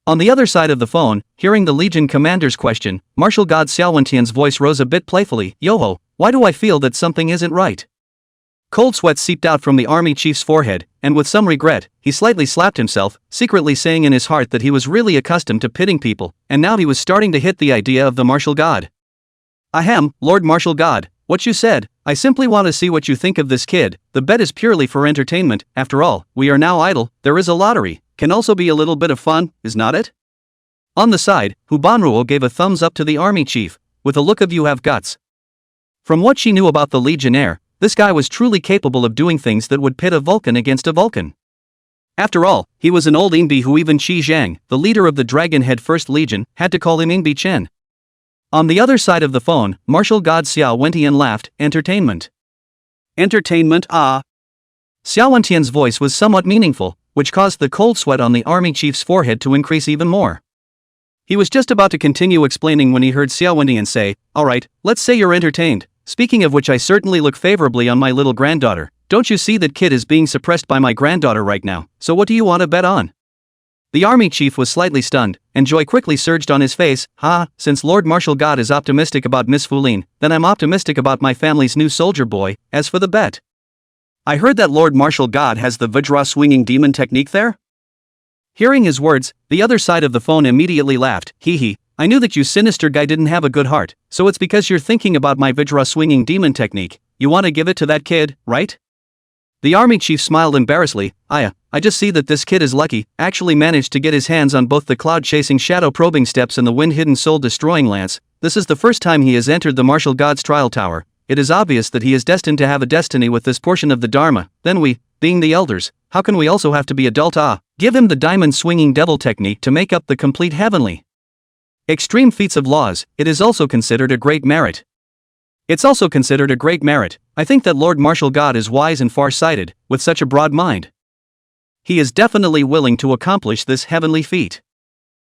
On the other side of the phone, hearing the Legion commander's question, Martial God Xiao Wentian's voice rose a bit playfully, "Yoho, why do I feel that something isn't right?" Cold sweat seeped out from the army chief's forehead, and with some regret, he slightly slapped himself, secretly saying in his heart that he was really accustomed to pitting people, and now he was starting to hit the idea of the Martial God. "Ahem, Lord Martial God, what you said, I simply want to see what you think of this kid. The bet is purely for entertainment. After all, we are now idle. There is a lottery, can also be a little bit of fun, is not it?" On the side, Hu Banruo gave a thumbs up to the army chief, with a look of "you have guts." From what she knew about the Legionnaire, this guy was truly capable of doing things that would pit a Vulcan against a Vulcan. After all, he was an old Ingbi who even Qi Zhang, the leader of the Dragonhead First Legion, had to call him Ingbi Chen. On the other side of the phone, martial god Xiao Wentian laughed. Entertainment. Entertainment, ah. Xiao Wentian's voice was somewhat meaningful, which caused the cold sweat on the army chief's forehead to increase even more. He was just about to continue explaining when he heard Xiao Wentian say, "Alright, let's say you're entertained. Speaking of which, I certainly look favorably on my little granddaughter. Don't you see that kid is being suppressed by my granddaughter right now, so what do you want to bet on?" The army chief was slightly stunned, and joy quickly surged on his face. Since Lord Martial God is optimistic about Miss Fulin, then I'm optimistic about my family's new soldier boy. As for the bet, I heard that Lord Martial God has the Vajra swinging demon technique there? Hearing his words, the other side of the phone immediately laughed. Hee, I knew that you sinister guy didn't have a good heart, so it's because you're thinking about my Vajra swinging demon technique. You want to give it to that kid, right? The army chief smiled embarrassedly. I just see that this kid is lucky, actually managed to get his hands on both the cloud-chasing shadow-probing steps and the wind-hidden soul-destroying lance. This is the first time he has entered the martial god's trial tower. It is obvious that he is destined to have a destiny with this portion of the Dharma. Then we, being the elders, how can we also have to be adult? Give him the diamond-swinging devil technique to make up the complete heavenly extreme feats of laws. It is also considered a great merit. It's also considered a great merit. I think that Lord Martial God is wise and far-sighted, with such a broad mind. He is definitely willing to accomplish this heavenly feat.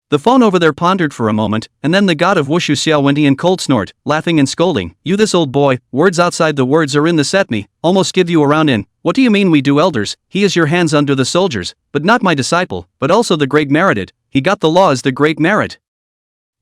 The phone over there pondered for a moment, and then the god of Wushu Xiao Wendian cold snort, laughing and scolding. You this old boy, words outside the words are in the set me, almost give you a round in. What do you mean we do elders? He is your hands under the soldiers, but not my disciple, but also the great merited. He got the law as the great merit.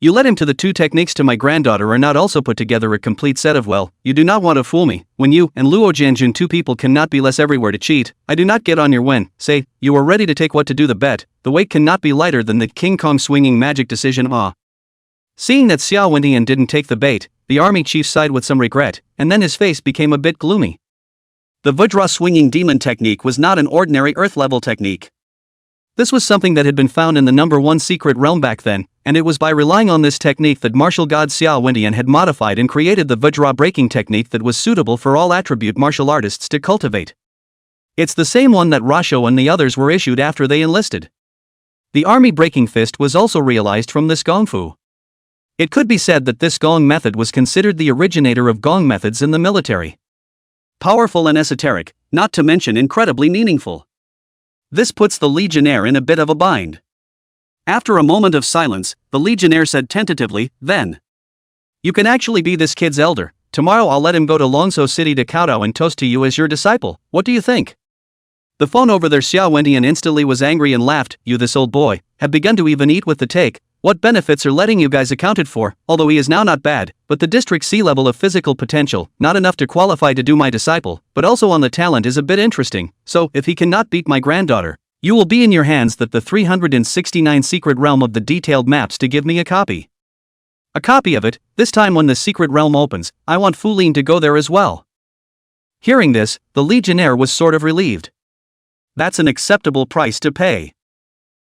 You led him to the two techniques to my granddaughter are not also put together a complete set of you do not want to fool me. When you and Luo Jianjun two people cannot be less everywhere to cheat, I do not get on your when, say, you are ready to take what to do the bet, the weight cannot be lighter than the King Kong swinging magic decision. Seeing that Xiao Wendian didn't take the bait, the army chief sighed with some regret, and then his face became a bit gloomy. The Vajra swinging demon technique was not an ordinary earth-level technique. This was something that had been found in the number 1 secret realm back then, and it was by relying on this technique that martial god Xiao Wendian had modified and created the Vajra breaking technique that was suitable for all attribute martial artists to cultivate. It's the same one that Rasho and the others were issued after they enlisted. The army breaking fist was also realized from this gongfu. It could be said that this gong method was considered the originator of gong methods in the military. Powerful and esoteric, not to mention incredibly meaningful. This puts the legionnaire in a bit of a bind. After a moment of silence, the legionnaire said tentatively, then. You can actually be this kid's elder. Tomorrow I'll let him go to Longzhou City to kowtow and toast to you as your disciple. What do you think? The phone over there Xiao Wendian instantly was angry and laughed. You this old boy, have begun to even eat with the take. What benefits are letting you guys accounted for, although he is now not bad, but the district C level of physical potential, not enough to qualify to do my disciple, but also on the talent is a bit interesting, so if he cannot beat my granddaughter, you will be in your hands that the 369 secret realm of the detailed maps to give me a copy. A copy of it, this time when the secret realm opens, I want Fulin to go there as well. Hearing this, the legionnaire was sort of relieved. That's an acceptable price to pay.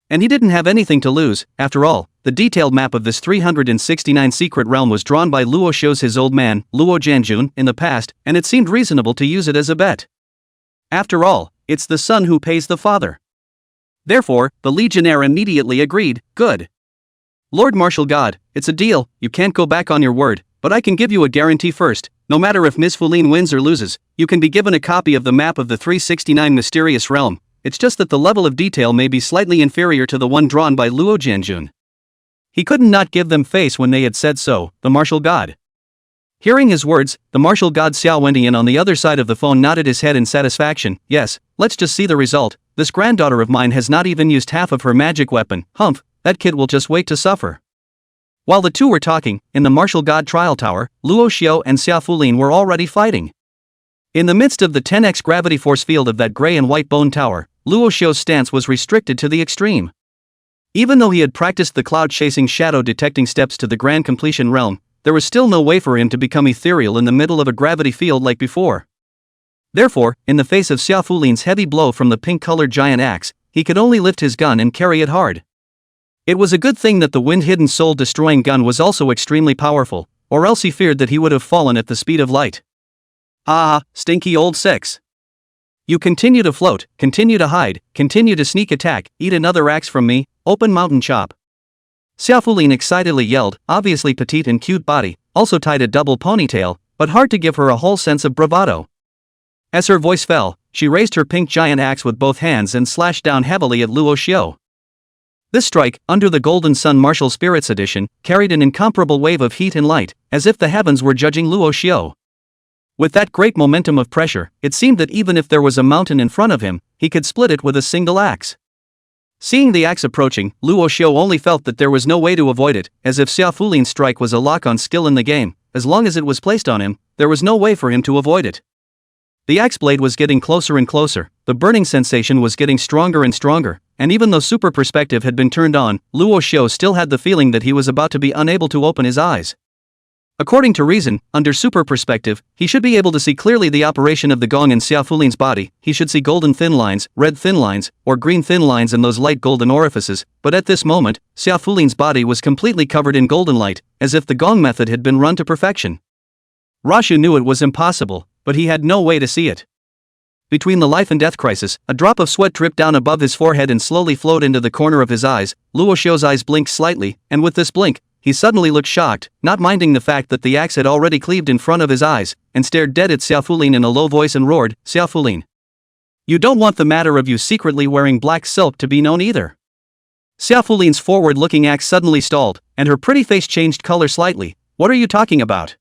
And he didn't have anything to lose. After all, the detailed map of this 369 secret realm was drawn by Luo Xiu's his old man, Luo Jianjun, in the past, and it seemed reasonable to use it as a bet. After all, it's the son who pays the father. Therefore, the legionnaire immediately agreed. Good. Lord Martial God, it's a deal, you can't go back on your word, but I can give you a guarantee first. No matter if Miss Fulin wins or loses, you can be given a copy of the map of the 369 mysterious realm. It's just that the level of detail may be slightly inferior to the one drawn by Luo Jianjun. He couldn't not give them face when they had said so, the martial god. Hearing his words, the martial god Xiao Wendian on the other side of the phone nodded his head in satisfaction. Yes, let's just see the result. This granddaughter of mine has not even used half of her magic weapon. Humph, that kid will just wait to suffer. While the two were talking, in the martial god trial tower, Luo Xiu and Xia Fulin were already fighting. In the midst of the 10x gravity force field of that gray and white bone tower, Luo Xiu's stance was restricted to the extreme. Even though he had practiced the cloud-chasing shadow-detecting steps to the grand completion realm, there was still no way for him to become ethereal in the middle of a gravity field like before. Therefore, in the face of Xia Fulin's heavy blow from the pink-colored giant axe, he could only lift his gun and carry it hard. It was a good thing that the wind-hidden soul-destroying gun was also extremely powerful, or else he feared that he would have fallen at the speed of light. Ah, stinky old six. You continue to float, continue to hide, continue to sneak attack, eat another axe from me, open mountain chop. Xiaofulin excitedly yelled, obviously petite and cute body, also tied a double ponytail, but hard to give her a whole sense of bravado. As her voice fell, she raised her pink giant axe with both hands and slashed down heavily at Luo Xiu. This strike, under the Golden Sun Martial Spirits Edition, carried an incomparable wave of heat and light, as if the heavens were judging Luo Xiu. With that great momentum of pressure, it seemed that even if there was a mountain in front of him, he could split it with a single axe. Seeing the axe approaching, Luo Xiu only felt that there was no way to avoid it, as if Xiaofulin's strike was a lock-on skill in the game. As long as it was placed on him, there was no way for him to avoid it. The axe blade was getting closer and closer, the burning sensation was getting stronger and stronger, and even though super perspective had been turned on, Luo Xiu still had the feeling that he was about to be unable to open his eyes. According to reason, under super perspective, he should be able to see clearly the operation of the gong in Xiaofulin's body. He should see golden thin lines, red thin lines, or green thin lines in those light golden orifices, but at this moment, Xiaofulin's body was completely covered in golden light, as if the gong method had been run to perfection. Rashu knew it was impossible, but he had no way to see it. Between the life and death crisis, a drop of sweat dripped down above his forehead and slowly flowed into the corner of his eyes. Luo Xiu's eyes blinked slightly, and with this blink, he suddenly looked shocked, not minding the fact that the axe had already cleaved in front of his eyes, and stared dead at Xiaofulin in a low voice and roared, "Xiaofulin! You don't want the matter of you secretly wearing black silk to be known either." Xiaofulin's forward-looking axe suddenly stalled, and her pretty face changed color slightly. "What are you talking about?"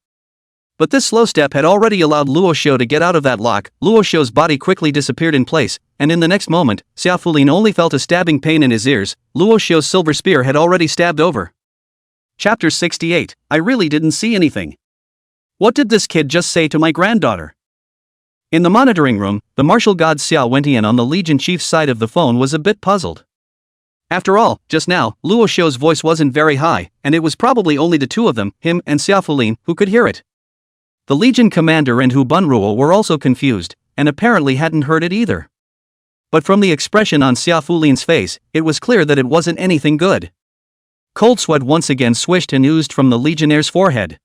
But this slow step had already allowed Luo Xiu to get out of that lock. Luo Xiu's body quickly disappeared in place, and in the next moment, Xiaofulin only felt a stabbing pain in his ears. Luo Xiu's silver spear had already stabbed over. Chapter 68, I really didn't see anything. What did this kid just say to my granddaughter? In the monitoring room, the martial god Xiao Wentian on the Legion chief's side of the phone was a bit puzzled. After all, just now, Luo Xiu's voice wasn't very high, and it was probably only the two of them, him and Xiaofulin, who could hear it. The Legion commander and Hu Bunruo were also confused, and apparently hadn't heard it either. But from the expression on Xiaofulin's face, it was clear that it wasn't anything good. Cold sweat once again swished and oozed from the Legionnaire's forehead.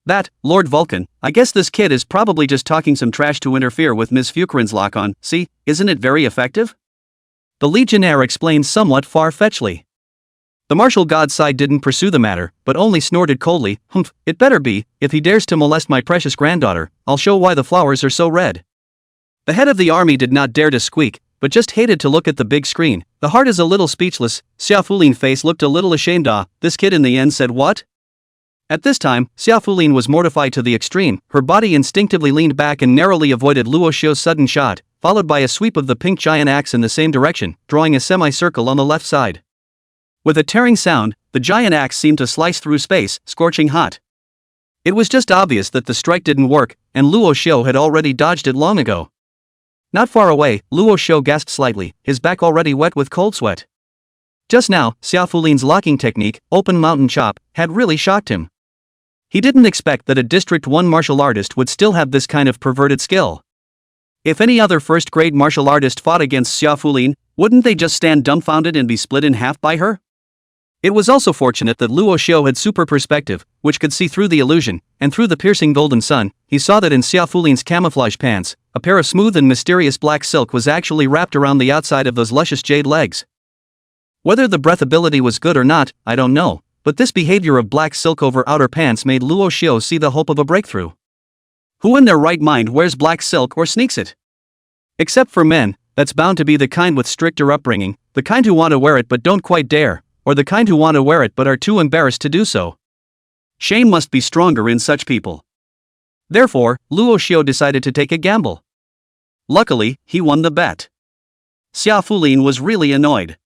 That, Lord Vulcan, I guess this kid is probably just talking some trash to interfere with Ms. Fucrin's lock-on. See, isn't it very effective? The Legionnaire explained somewhat far-fetchedly. The martial god's side didn't pursue the matter, but only snorted coldly, "Humph, it better be. If he dares to molest my precious granddaughter, I'll show why the flowers are so red." The head of the army did not dare to squeak, but just hated to look at the big screen. The heart is a little speechless. Xiaofulin's face looked a little ashamed. This kid in the end said what? At this time, Xiaofulin was mortified to the extreme. Her body instinctively leaned back and narrowly avoided Luo Xiu's sudden shot, followed by a sweep of the pink giant axe in the same direction, drawing a semicircle on the left side. With a tearing sound, the giant axe seemed to slice through space, scorching hot. It was just obvious that the strike didn't work, and Luo Xiu had already dodged it long ago. Not far away, Luo Xiu gasped slightly, his back already wet with cold sweat. Just now, Xiaofulin's locking technique, open mountain chop, had really shocked him. He didn't expect that a District 1 martial artist would still have this kind of perverted skill. If any other first-grade martial artist fought against Xiaofulin, wouldn't they just stand dumbfounded and be split in half by her? It was also fortunate that Luo Xiu had super perspective, which could see through the illusion, and through the piercing golden sun, he saw that in Xiaofulin's camouflage pants, a pair of smooth and mysterious black silk was actually wrapped around the outside of those luscious jade legs. Whether the breath ability was good or not, I don't know, but this behavior of black silk over outer pants made Luo Xiu see the hope of a breakthrough. Who in their right mind wears black silk or sneaks it? Except for men, that's bound to be the kind with stricter upbringing, the kind who want to wear it but don't quite dare, or the kind who want to wear it but are too embarrassed to do so. Shame must be stronger in such people. Therefore, Luo Xiu decided to take a gamble. Luckily, he won the bet. Xiaofulin was really annoyed.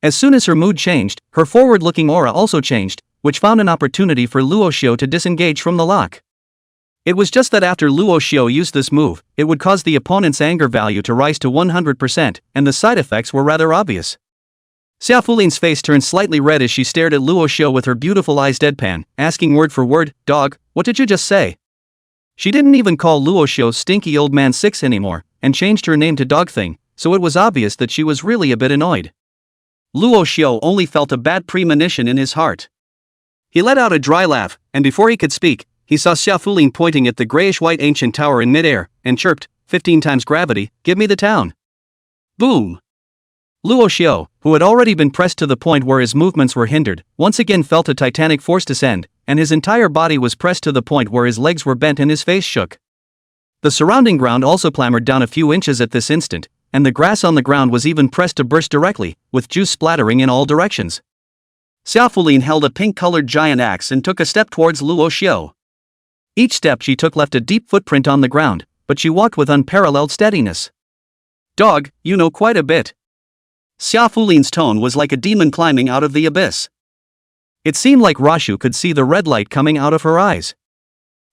As soon as her mood changed, her forward-looking aura also changed, which found an opportunity for Luo Xiu to disengage from the lock. It was just that after Luo Xiu used this move, it would cause the opponent's anger value to rise to 100%, and the side effects were rather obvious. Xiaofulin's face turned slightly red as she stared at Luo Xiu with her beautiful eyes deadpan, asking word for word, "Dog, what did you just say?" She didn't even call Luo Xiu Stinky Old Man 6 anymore, and changed her name to Dog Thing, so it was obvious that she was really a bit annoyed. Luo Xiu only felt a bad premonition in his heart. He let out a dry laugh, and before he could speak, he saw Xiaofulin pointing at the grayish-white ancient tower in midair, and chirped, 15 times gravity, give me the town. Boom! Luo Xiu, who had already been pressed to the point where his movements were hindered, once again felt a titanic force descend, and his entire body was pressed to the point where his legs were bent and his face shook. The surrounding ground also clambered down a few inches at this instant, and the grass on the ground was even pressed to burst directly, with juice splattering in all directions. Xia Fulin held a pink-colored giant axe and took a step towards Luo Xiu. Each step she took left a deep footprint on the ground, but she walked with unparalleled steadiness. Dog, you know quite a bit. Xia Fulin's tone was like a demon climbing out of the abyss. It seemed like Rashu could see the red light coming out of her eyes.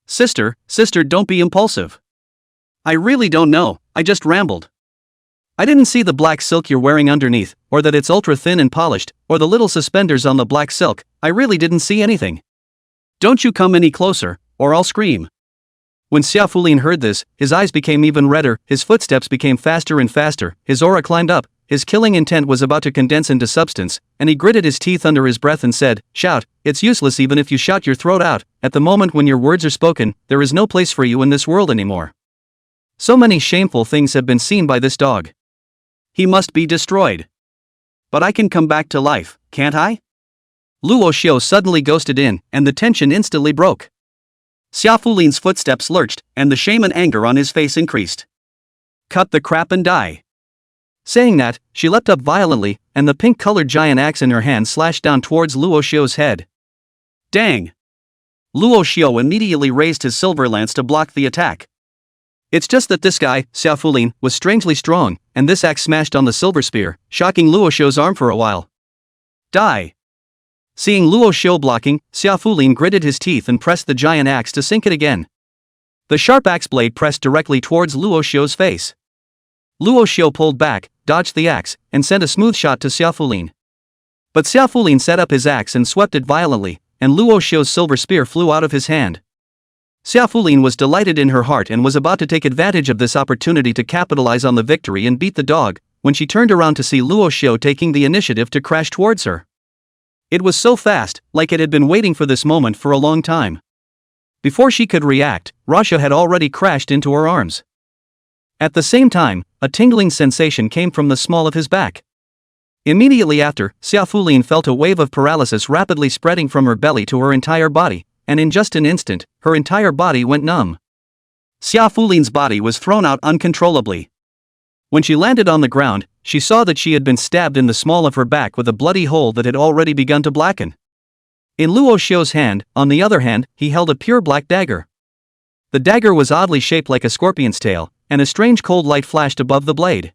Sister, don't be impulsive. I really don't know, I just rambled. I didn't see the black silk you're wearing underneath, or that it's ultra thin and polished, or the little suspenders on the black silk. I really didn't see anything. Don't you come any closer, or I'll scream. When Xia Fulin heard this, his eyes became even redder, his footsteps became faster and faster, his aura climbed up, his killing intent was about to condense into substance, and he gritted his teeth under his breath and said, "Shout, it's useless even if you shout your throat out, at the moment when your words are spoken, there is no place for you in this world anymore." So many shameful things have been seen by this dog. He must be destroyed. But I can come back to life, can't I? Luo Xiu suddenly ghosted in, and the tension instantly broke. Xia Fulin's footsteps lurched, and the shame and anger on his face increased. Cut the crap and die. Saying that, she leapt up violently, and the pink-colored giant axe in her hand slashed down towards Luo Xiu's head. Dang! Luo Xiu immediately raised his silver lance to block the attack. It's just that this guy, Xia Fulin, was strangely strong, and this axe smashed on the silver spear, shocking Luo Xiu's arm for a while. Die! Seeing Luo Xiu blocking, Xia Fulin gritted his teeth and pressed the giant axe to sink it again. The sharp axe blade pressed directly towards Luo Xiu's face. Luo Xiu pulled back, dodged the axe, and sent a smooth shot to Xia Fulin. But Xia Fulin set up his axe and swept it violently, and Luo Xiu's silver spear flew out of his hand. Xia Fulin was delighted in her heart and was about to take advantage of this opportunity to capitalize on the victory and beat the dog, when she turned around to see Luo Xiu taking the initiative to crash towards her. It was so fast, like it had been waiting for this moment for a long time. Before she could react, Rasha had already crashed into her arms. At the same time, a tingling sensation came from the small of his back. Immediately after, Xia Fulin felt a wave of paralysis rapidly spreading from her belly to her entire body, and in just an instant, her entire body went numb. Xia Fulin's body was thrown out uncontrollably. When she landed on the ground, she saw that she had been stabbed in the small of her back with a bloody hole that had already begun to blacken. In Luo Xiu's hand, on the other hand, he held a pure black dagger. The dagger was oddly shaped like a scorpion's tail, and a strange cold light flashed above the blade.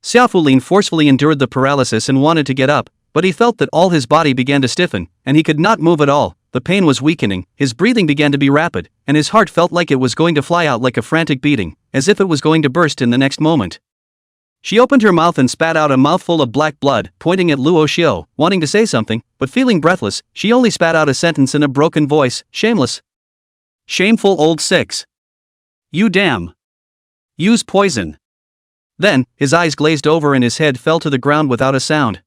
Xia Fulin forcefully endured the paralysis and wanted to get up, but he felt that all his body began to stiffen, and he could not move at all. The pain was weakening, his breathing began to be rapid, and his heart felt like it was going to fly out like a frantic beating, as if it was going to burst in the next moment. She opened her mouth and spat out a mouthful of black blood, pointing at Luo Xiu, wanting to say something, but feeling breathless, she only spat out a sentence in a broken voice, "Shameless. Shameful old six. You damn. Use poison." Then, his eyes glazed over and his head fell to the ground without a sound.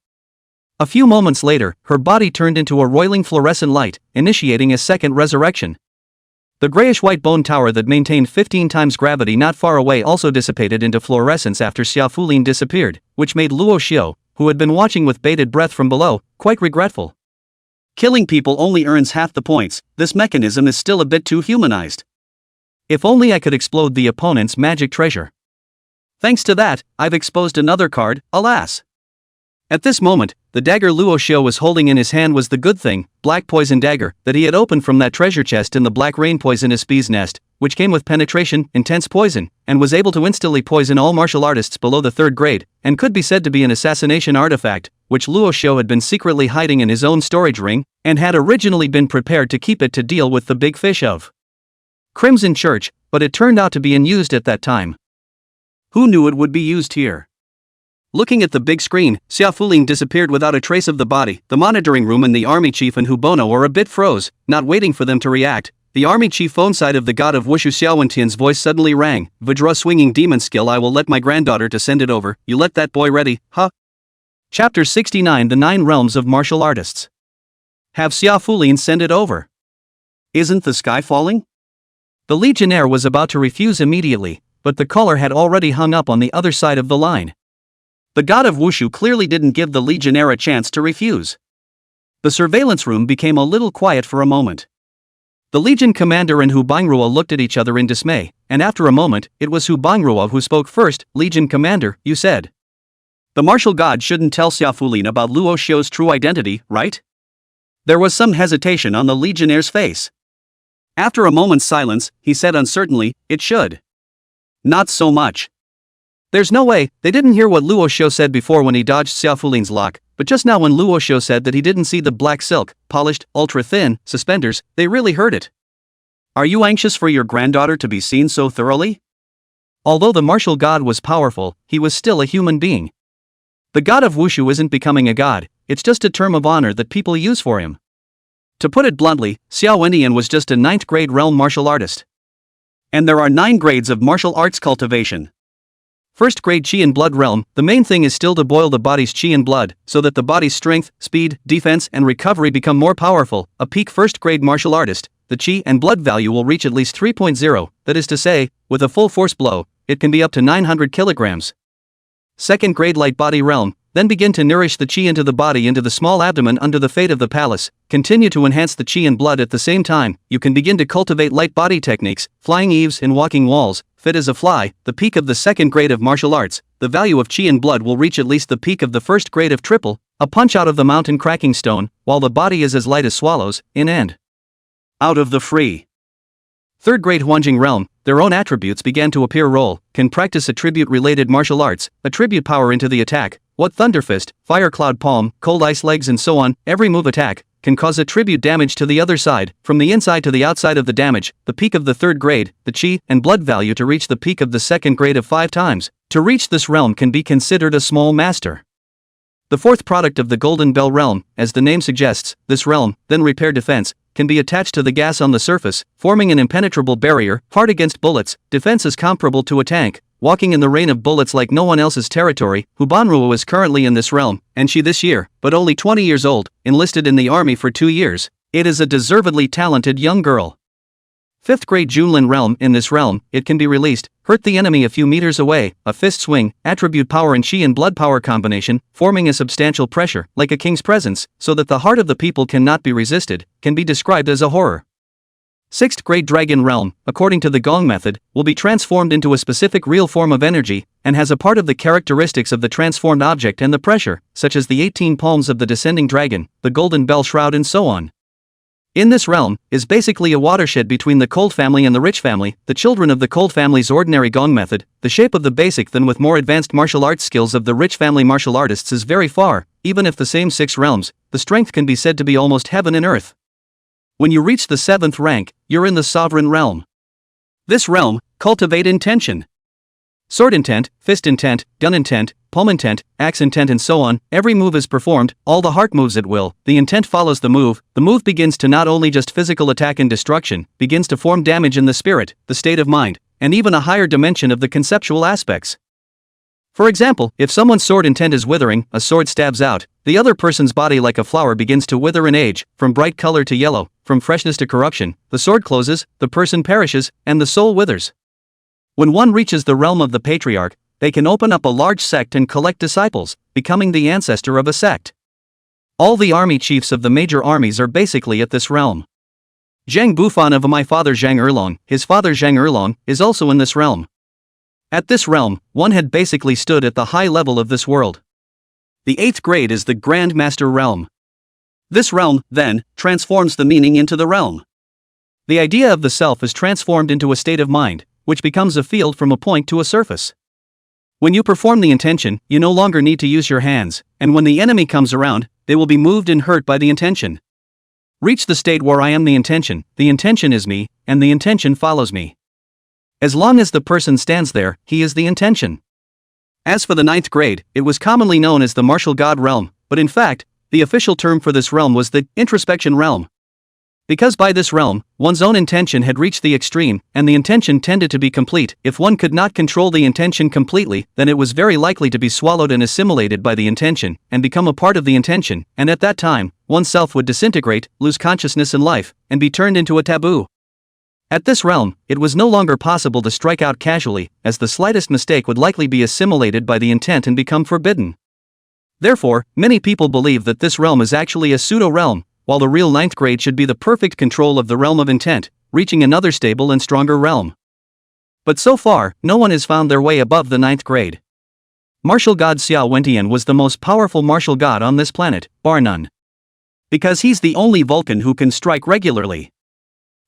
A few moments later, her body turned into a roiling fluorescent light, initiating a second resurrection. The grayish-white bone tower that maintained 15 times gravity not far away also dissipated into fluorescence after Xia Fulin disappeared, which made Luo Xiu, who had been watching with bated breath from below, quite regretful. Killing people only earns half the points, this mechanism is still a bit too humanized. If only I could explode the opponent's magic treasure. Thanks to that, I've exposed another card, alas. At this moment, the dagger Luo Xiu was holding in his hand was the good thing, black poison dagger, that he had opened from that treasure chest in the black rain poisonous bee's nest, which came with penetration, intense poison, and was able to instantly poison all martial artists below the 3rd grade, and could be said to be an assassination artifact, which Luo Xiu had been secretly hiding in his own storage ring, and had originally been prepared to keep it to deal with the big fish of Crimson Church, but it turned out to be unused at that time. Who knew it would be used here? Looking at the big screen, Xia Fulin disappeared without a trace of the body. The monitoring room and the army chief and Hubono were a bit froze, not waiting for them to react. The army chief phone side of the god of Wushu Xiaowentian's voice suddenly rang. "Vajra swinging demon skill, I will let my granddaughter to send it over. You let that boy ready, huh?" Chapter 69, The 9 Realms of Martial Artists. Have Xia Fulin send it over. Isn't the sky falling? The legionnaire was about to refuse immediately, but the caller had already hung up on the other side of the line. The god of wushu clearly didn't give the legionnaire a chance to refuse. The surveillance room became a little quiet for a moment. The legion commander and Hu Bangrua looked at each other in dismay, and after a moment, it was Hu Bangrua who spoke first. "Legion commander, you said the martial god shouldn't tell Xiaofulin about Luo Xiu's true identity, right?" There was some hesitation on the legionnaire's face. After a moment's silence, he said uncertainly, "It should. Not so much. There's no way. They didn't hear what Luo Xiu said before when he dodged Xiaofulin's lock, but just now when Luo Xiu said that he didn't see the black silk, polished, ultra-thin, suspenders, they really heard it. Are you anxious for your granddaughter to be seen so thoroughly?" Although the martial god was powerful, he was still a human being. The god of wushu isn't becoming a god, it's just a term of honor that people use for him. To put it bluntly, Xiao Wendian was just a 9th grade realm martial artist. And there are 9 grades of martial arts cultivation. 1st grade Qi and Blood realm, the main thing is still to boil the body's Qi and blood, so that the body's strength, speed, defense and recovery become more powerful. A peak 1st grade martial artist, the Qi and blood value will reach at least 3.0, that is to say, with a full force blow, it can be up to 900 kilograms. 2nd grade light body realm, then begin to nourish the Qi into the body into the small abdomen under the fate of the palace, continue to enhance the Qi and blood at the same time, you can begin to cultivate light body techniques, flying eaves and walking walls, fit as a fly, the peak of the 2nd grade of martial arts, the value of Qi and blood will reach at least the peak of the 1st grade of triple, a punch out of the mountain cracking stone, while the body is as light as swallows, in and out of the free. 3rd grade Huanjing realm, their own attributes began to appear role, can practice attribute-related martial arts, attribute power into the attack, what thunderfist, fire cloud palm, cold ice legs and so on, every move attack, can cause attribute damage to the other side, from the inside to the outside of the damage, the peak of the 3rd grade, the Qi and blood value to reach the peak of the 2nd grade of 5 times, to reach this realm can be considered a small master. The 4th product of the Golden Bell realm, as the name suggests, this realm, then repair defense, can be attached to the gas on the surface, forming an impenetrable barrier, hard against bullets, defense is comparable to a tank, walking in the rain of bullets like no one else's territory. Hu Banrua is currently in this realm, and she this year, but only 20 years old, enlisted in the army for 2 years. It is a deservedly talented young girl. 5th grade Junlin realm, in this realm, it can be released, hurt the enemy a few meters away, a fist swing, attribute power and Qi and blood power combination, forming a substantial pressure, like a king's presence, so that the heart of the people cannot be resisted, can be described as a horror. 6th grade Dragon realm, according to the Gong method, will be transformed into a specific real form of energy, and has a part of the characteristics of the transformed object and the pressure, such as the 18 palms of the descending dragon, the golden bell shroud and so on. In this realm, is basically a watershed between the cold family and the rich family, the children of the cold family's ordinary Gong method, the shape of the basic then with more advanced martial arts skills of the rich family martial artists is very far, even if the same 6 realms, the strength can be said to be almost heaven and earth. When you reach the 7th rank, you're in the sovereign realm. This realm, cultivate intention. Sword intent, fist intent, gun intent, palm intent, axe intent and so on, every move is performed, all the heart moves at will, the intent follows the move begins to not only just physical attack and destruction, begins to form damage in the spirit, the state of mind, and even a higher dimension of the conceptual aspects. For example, if someone's sword intent is withering, a sword stabs out, the other person's body like a flower begins to wither and age, from bright color to yellow, from freshness to corruption, the sword closes, the person perishes, and the soul withers. When one reaches the realm of the patriarch, they can open up a large sect and collect disciples, becoming the ancestor of a sect. All the army chiefs of the major armies are basically at this realm. Zhang Bufan of my father Zhang Erlong, his father Zhang Erlong, is also in this realm. At this realm, one had basically stood at the high level of this world. The 8th grade is the Grand Master realm. This realm, then, transforms the meaning into the realm. The idea of the self is transformed into a state of mind, which becomes a field from a point to a surface. When you perform the intention, you no longer need to use your hands, and when the enemy comes around, they will be moved and hurt by the intention. Reach the state where I am the intention is me, and the intention follows me. As long as the person stands there, he is the intention. As for the 9th grade, it was commonly known as the martial god realm, but in fact, the official term for this realm was the introspection realm. Because by this realm, one's own intention had reached the extreme, and the intention tended to be complete. If one could not control the intention completely, then it was very likely to be swallowed and assimilated by the intention, and become a part of the intention, and at that time, oneself would disintegrate, lose consciousness and life, and be turned into a taboo. At this realm, it was no longer possible to strike out casually, as the slightest mistake would likely be assimilated by the intent and become forbidden. Therefore, many people believe that this realm is actually a pseudo-realm, while the real 9th grade should be the perfect control of the realm of intent, reaching another stable and stronger realm. But so far, no one has found their way above the 9th grade. Martial god Xiao Wentian was the most powerful martial god on this planet, bar none. Because he's the only Vulcan who can strike regularly.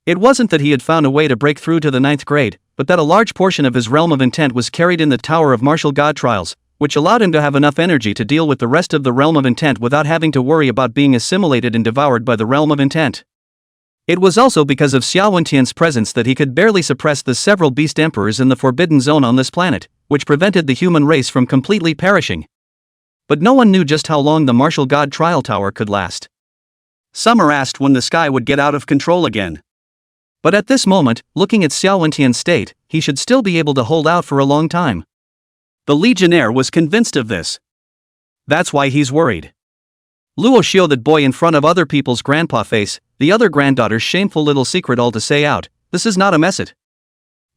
It wasn't that he had found a way to break through to the 9th grade, but that a large portion of his realm of intent was carried in the Tower of Martial God Trials, which allowed him to have enough energy to deal with the rest of the realm of intent without having to worry about being assimilated and devoured by the realm of intent. It was also because of Xiao Wentian's presence that he could barely suppress the several beast emperors in the forbidden zone on this planet, which prevented the human race from completely perishing. But no one knew just how long the Martial God Trial Tower could last. Some are asked when the sky would get out of control again. But at this moment, looking at Xiao Wentian's state, he should still be able to hold out for a long time. The Legionnaire was convinced of this. That's why he's worried. Luo Xiu, that boy in front of other people's grandpa face, the other granddaughter's shameful little secret all to say out, this is not a mess it.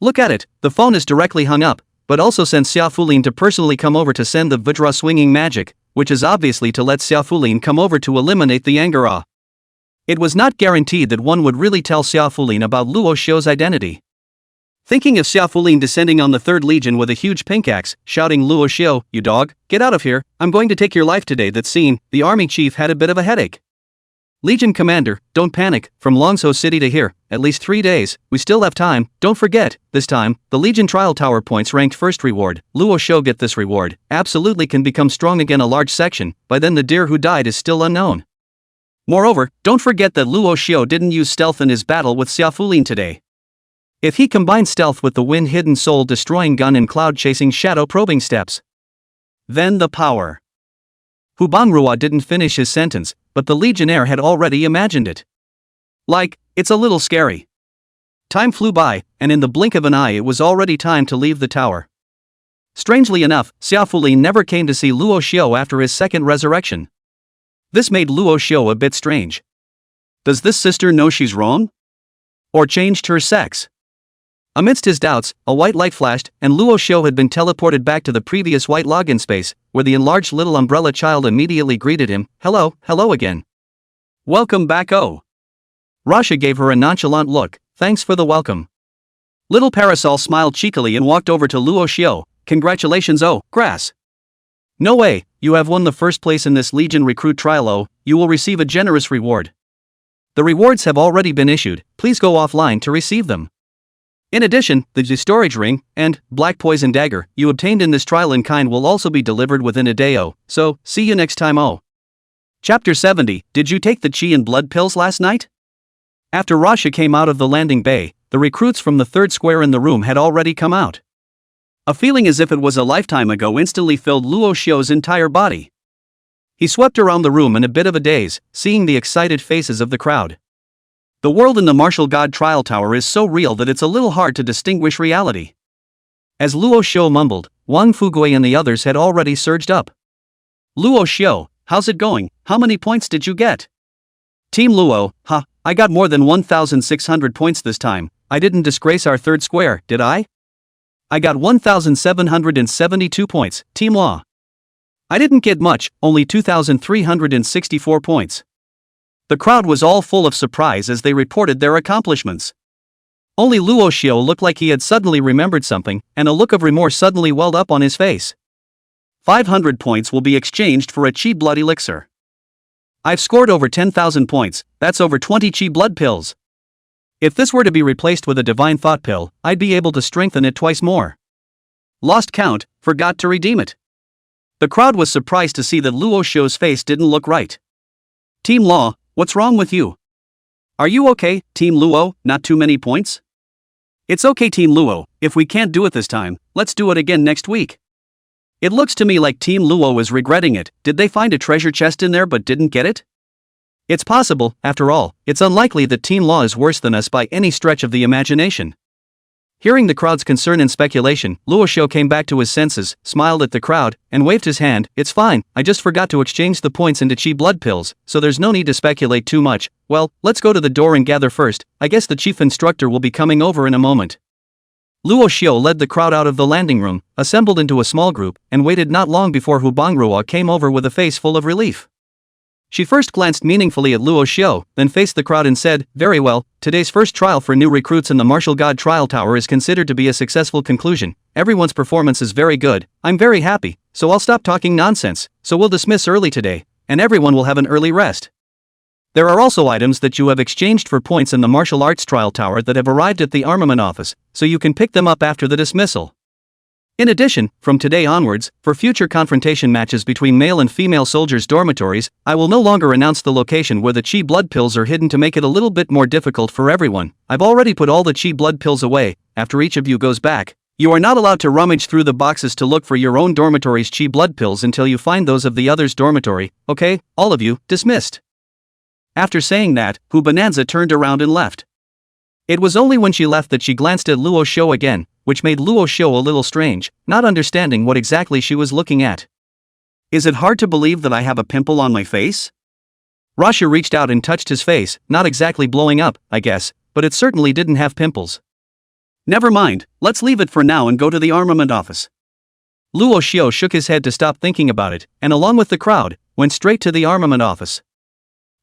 Look at it, the phone is directly hung up, but also sent Xia Fulin to personally come over to send the Vajra swinging magic, which is obviously to let Xia Fulin come over to eliminate the Angara. It was not guaranteed that one would really tell Xia Fulin about Luo Xiu's identity. Thinking of Xia Fulin descending on the 3rd Legion with a huge pink axe, shouting, Luo Xiu, you dog, get out of here, I'm going to take your life today. That scene, the army chief had a bit of a headache. Legion commander, don't panic, from Longzhou City to here, at least 3 days, we still have time, don't forget, this time, the Legion Trial Tower points ranked 1st reward, Luo Xiu get this reward, absolutely can become strong again a large section, by then the deer who died is still unknown. Moreover, don't forget that Luo Xiu didn't use stealth in his battle with Xia Fulin today. If he combined stealth with the wind-hidden soul-destroying gun and cloud-chasing shadow-probing steps, then the power. Hu Bangrua didn't finish his sentence, but the Legionnaire had already imagined it. Like, it's a little scary. Time flew by, and in the blink of an eye it was already time to leave the tower. Strangely enough, Xia Fulin never came to see Luo Xiu after his 2nd resurrection. This made Luo Xiu a bit strange. Does this sister know she's wrong? Or changed her sex? Amidst his doubts, a white light flashed, and Luo Xiu had been teleported back to the previous white login space, where the enlarged little umbrella child immediately greeted him, hello again. Welcome back, oh. Rasha gave her a nonchalant look, thanks for the welcome. Little Parasol smiled cheekily and walked over to Luo Xiu, congratulations, oh, grass. No way, you have won the 1st place in this Legion recruit trial, oh, you will receive a generous reward. The rewards have already been issued, please go offline to receive them. In addition, the storage ring and black poison dagger you obtained in this trial in kind will also be delivered within a day, oh, so, see you next time, oh. Chapter 70, did you take the chi and blood pills last night? After Rasha came out of the landing bay, the recruits from the 3rd square in the room had already come out. A feeling as if it was a lifetime ago instantly filled Luo Xiu's entire body. He swept around the room in a bit of a daze, seeing the excited faces of the crowd. The world in the Martial God Trial Tower is so real that it's a little hard to distinguish reality. As Luo Xiu mumbled, Wang Fugui and the others had already surged up. Luo Xiu, how's it going, how many points did you get? Team Luo, I got more than 1,600 points this time, I didn't disgrace our 3rd square, did I? I got 1,772 points, Team Law. I didn't get much, only 2,364 points. The crowd was all full of surprise as they reported their accomplishments. Only Luo Xiu looked like he had suddenly remembered something, and a look of remorse suddenly welled up on his face. 500 points will be exchanged for a chi blood elixir. I've scored over 10,000 points, that's over 20 chi blood pills. If this were to be replaced with a divine thought pill, I'd be able to strengthen it twice more. Lost count, forgot to redeem it. The crowd was surprised to see that Luo Xiu's face didn't look right. Team Law, what's wrong with you? Are you okay, Team Luo, not too many points? It's okay, Team Luo, if we can't do it this time, let's do it again next week. It looks to me like Team Luo is regretting it, did they find a treasure chest in there but didn't get it? It's possible, after all, it's unlikely that Team Law is worse than us by any stretch of the imagination. Hearing the crowd's concern and speculation, Luo Xiu came back to his senses, smiled at the crowd, and waved his hand. It's fine, I just forgot to exchange the points into chi blood pills, so there's no need to speculate too much. Well, let's go to the door and gather first. I guess the chief instructor will be coming over in a moment. Luo Xiu led the crowd out of the landing room, assembled into a small group, and waited not long before Hu Bangruo came over with a face full of relief. She first glanced meaningfully at Luo Xiu, then faced the crowd and said, "Very well, today's first trial for new recruits in the Martial God Trial Tower is considered to be a successful conclusion. Everyone's performance is very good. I'm very happy, so I'll stop talking nonsense, so we'll dismiss early today, and everyone will have an early rest. There are also items that you have exchanged for points in the Martial Arts Trial Tower that have arrived at the armament office, so you can pick them up after the dismissal. In addition, from today onwards, for future confrontation matches between male and female soldiers' dormitories, I will no longer announce the location where the chi blood pills are hidden to make it a little bit more difficult for everyone. I've already put all the chi blood pills away. After each of you goes back, you are not allowed to rummage through the boxes to look for your own dormitory's chi blood pills until you find those of the other's dormitory. Okay, all of you, dismissed." After saying that, Hu Bonanza turned around and left. It was only when she left that she glanced at Luo Xiu again, which made Luo Xiu a little strange, not understanding what exactly she was looking at. "Is it hard to believe that I have a pimple on my face?" Rasha reached out and touched his face, not exactly blowing up, I guess, but it certainly didn't have pimples. "Never mind, let's leave it for now and go to the armament office." Luo Xiu shook his head to stop thinking about it, and along with the crowd, went straight to the armament office.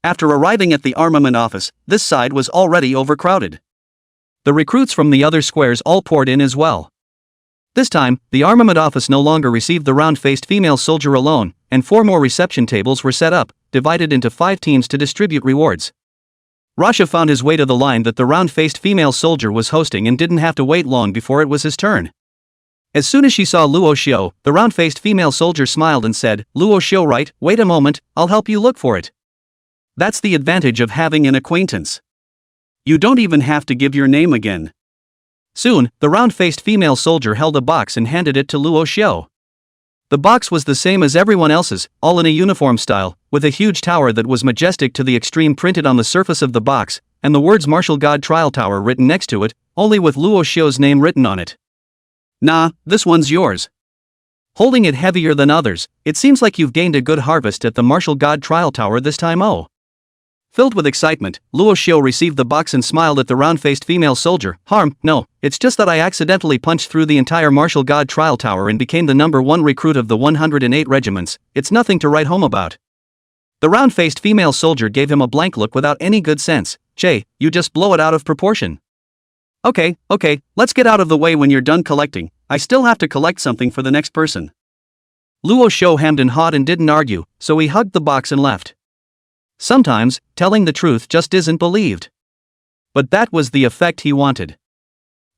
After arriving at the armament office, this side was already overcrowded. The recruits from the other squares all poured in as well. This time, the armament office no longer received the round-faced female soldier alone, and 4 more reception tables were set up, divided into 5 teams to distribute rewards. Rasha found his way to the line that the round-faced female soldier was hosting and didn't have to wait long before it was his turn. As soon as she saw Luo Xiu, the round-faced female soldier smiled and said, "Luo Xiu, right? Wait a moment, I'll help you look for it." That's the advantage of having an acquaintance. You don't even have to give your name again. Soon, the round-faced female soldier held a box and handed it to Luo Xiu. The box was the same as everyone else's, all in a uniform style, with a huge tower that was majestic to the extreme printed on the surface of the box, and the words Martial God Trial Tower written next to it, only with Luo Xiu's name written on it. "Nah, this one's yours." Holding it heavier than others, "It seems like you've gained a good harvest at the Martial God Trial Tower this time, oh." Filled with excitement, Luo Xiu received the box and smiled at the round-faced female soldier. No, it's just that I accidentally punched through the entire Martial God Trial Tower and became the number 1 recruit of the 108 regiments. It's nothing to write home about." The round-faced female soldier gave him a blank look without any good sense. "Che, you just blow it out of proportion." Okay, let's get out of the way when you're done collecting. I still have to collect something for the next person." Luo Xiu hemmed and hawed and didn't argue, so he hugged the box and left. Sometimes, telling the truth just isn't believed. But that was the effect he wanted.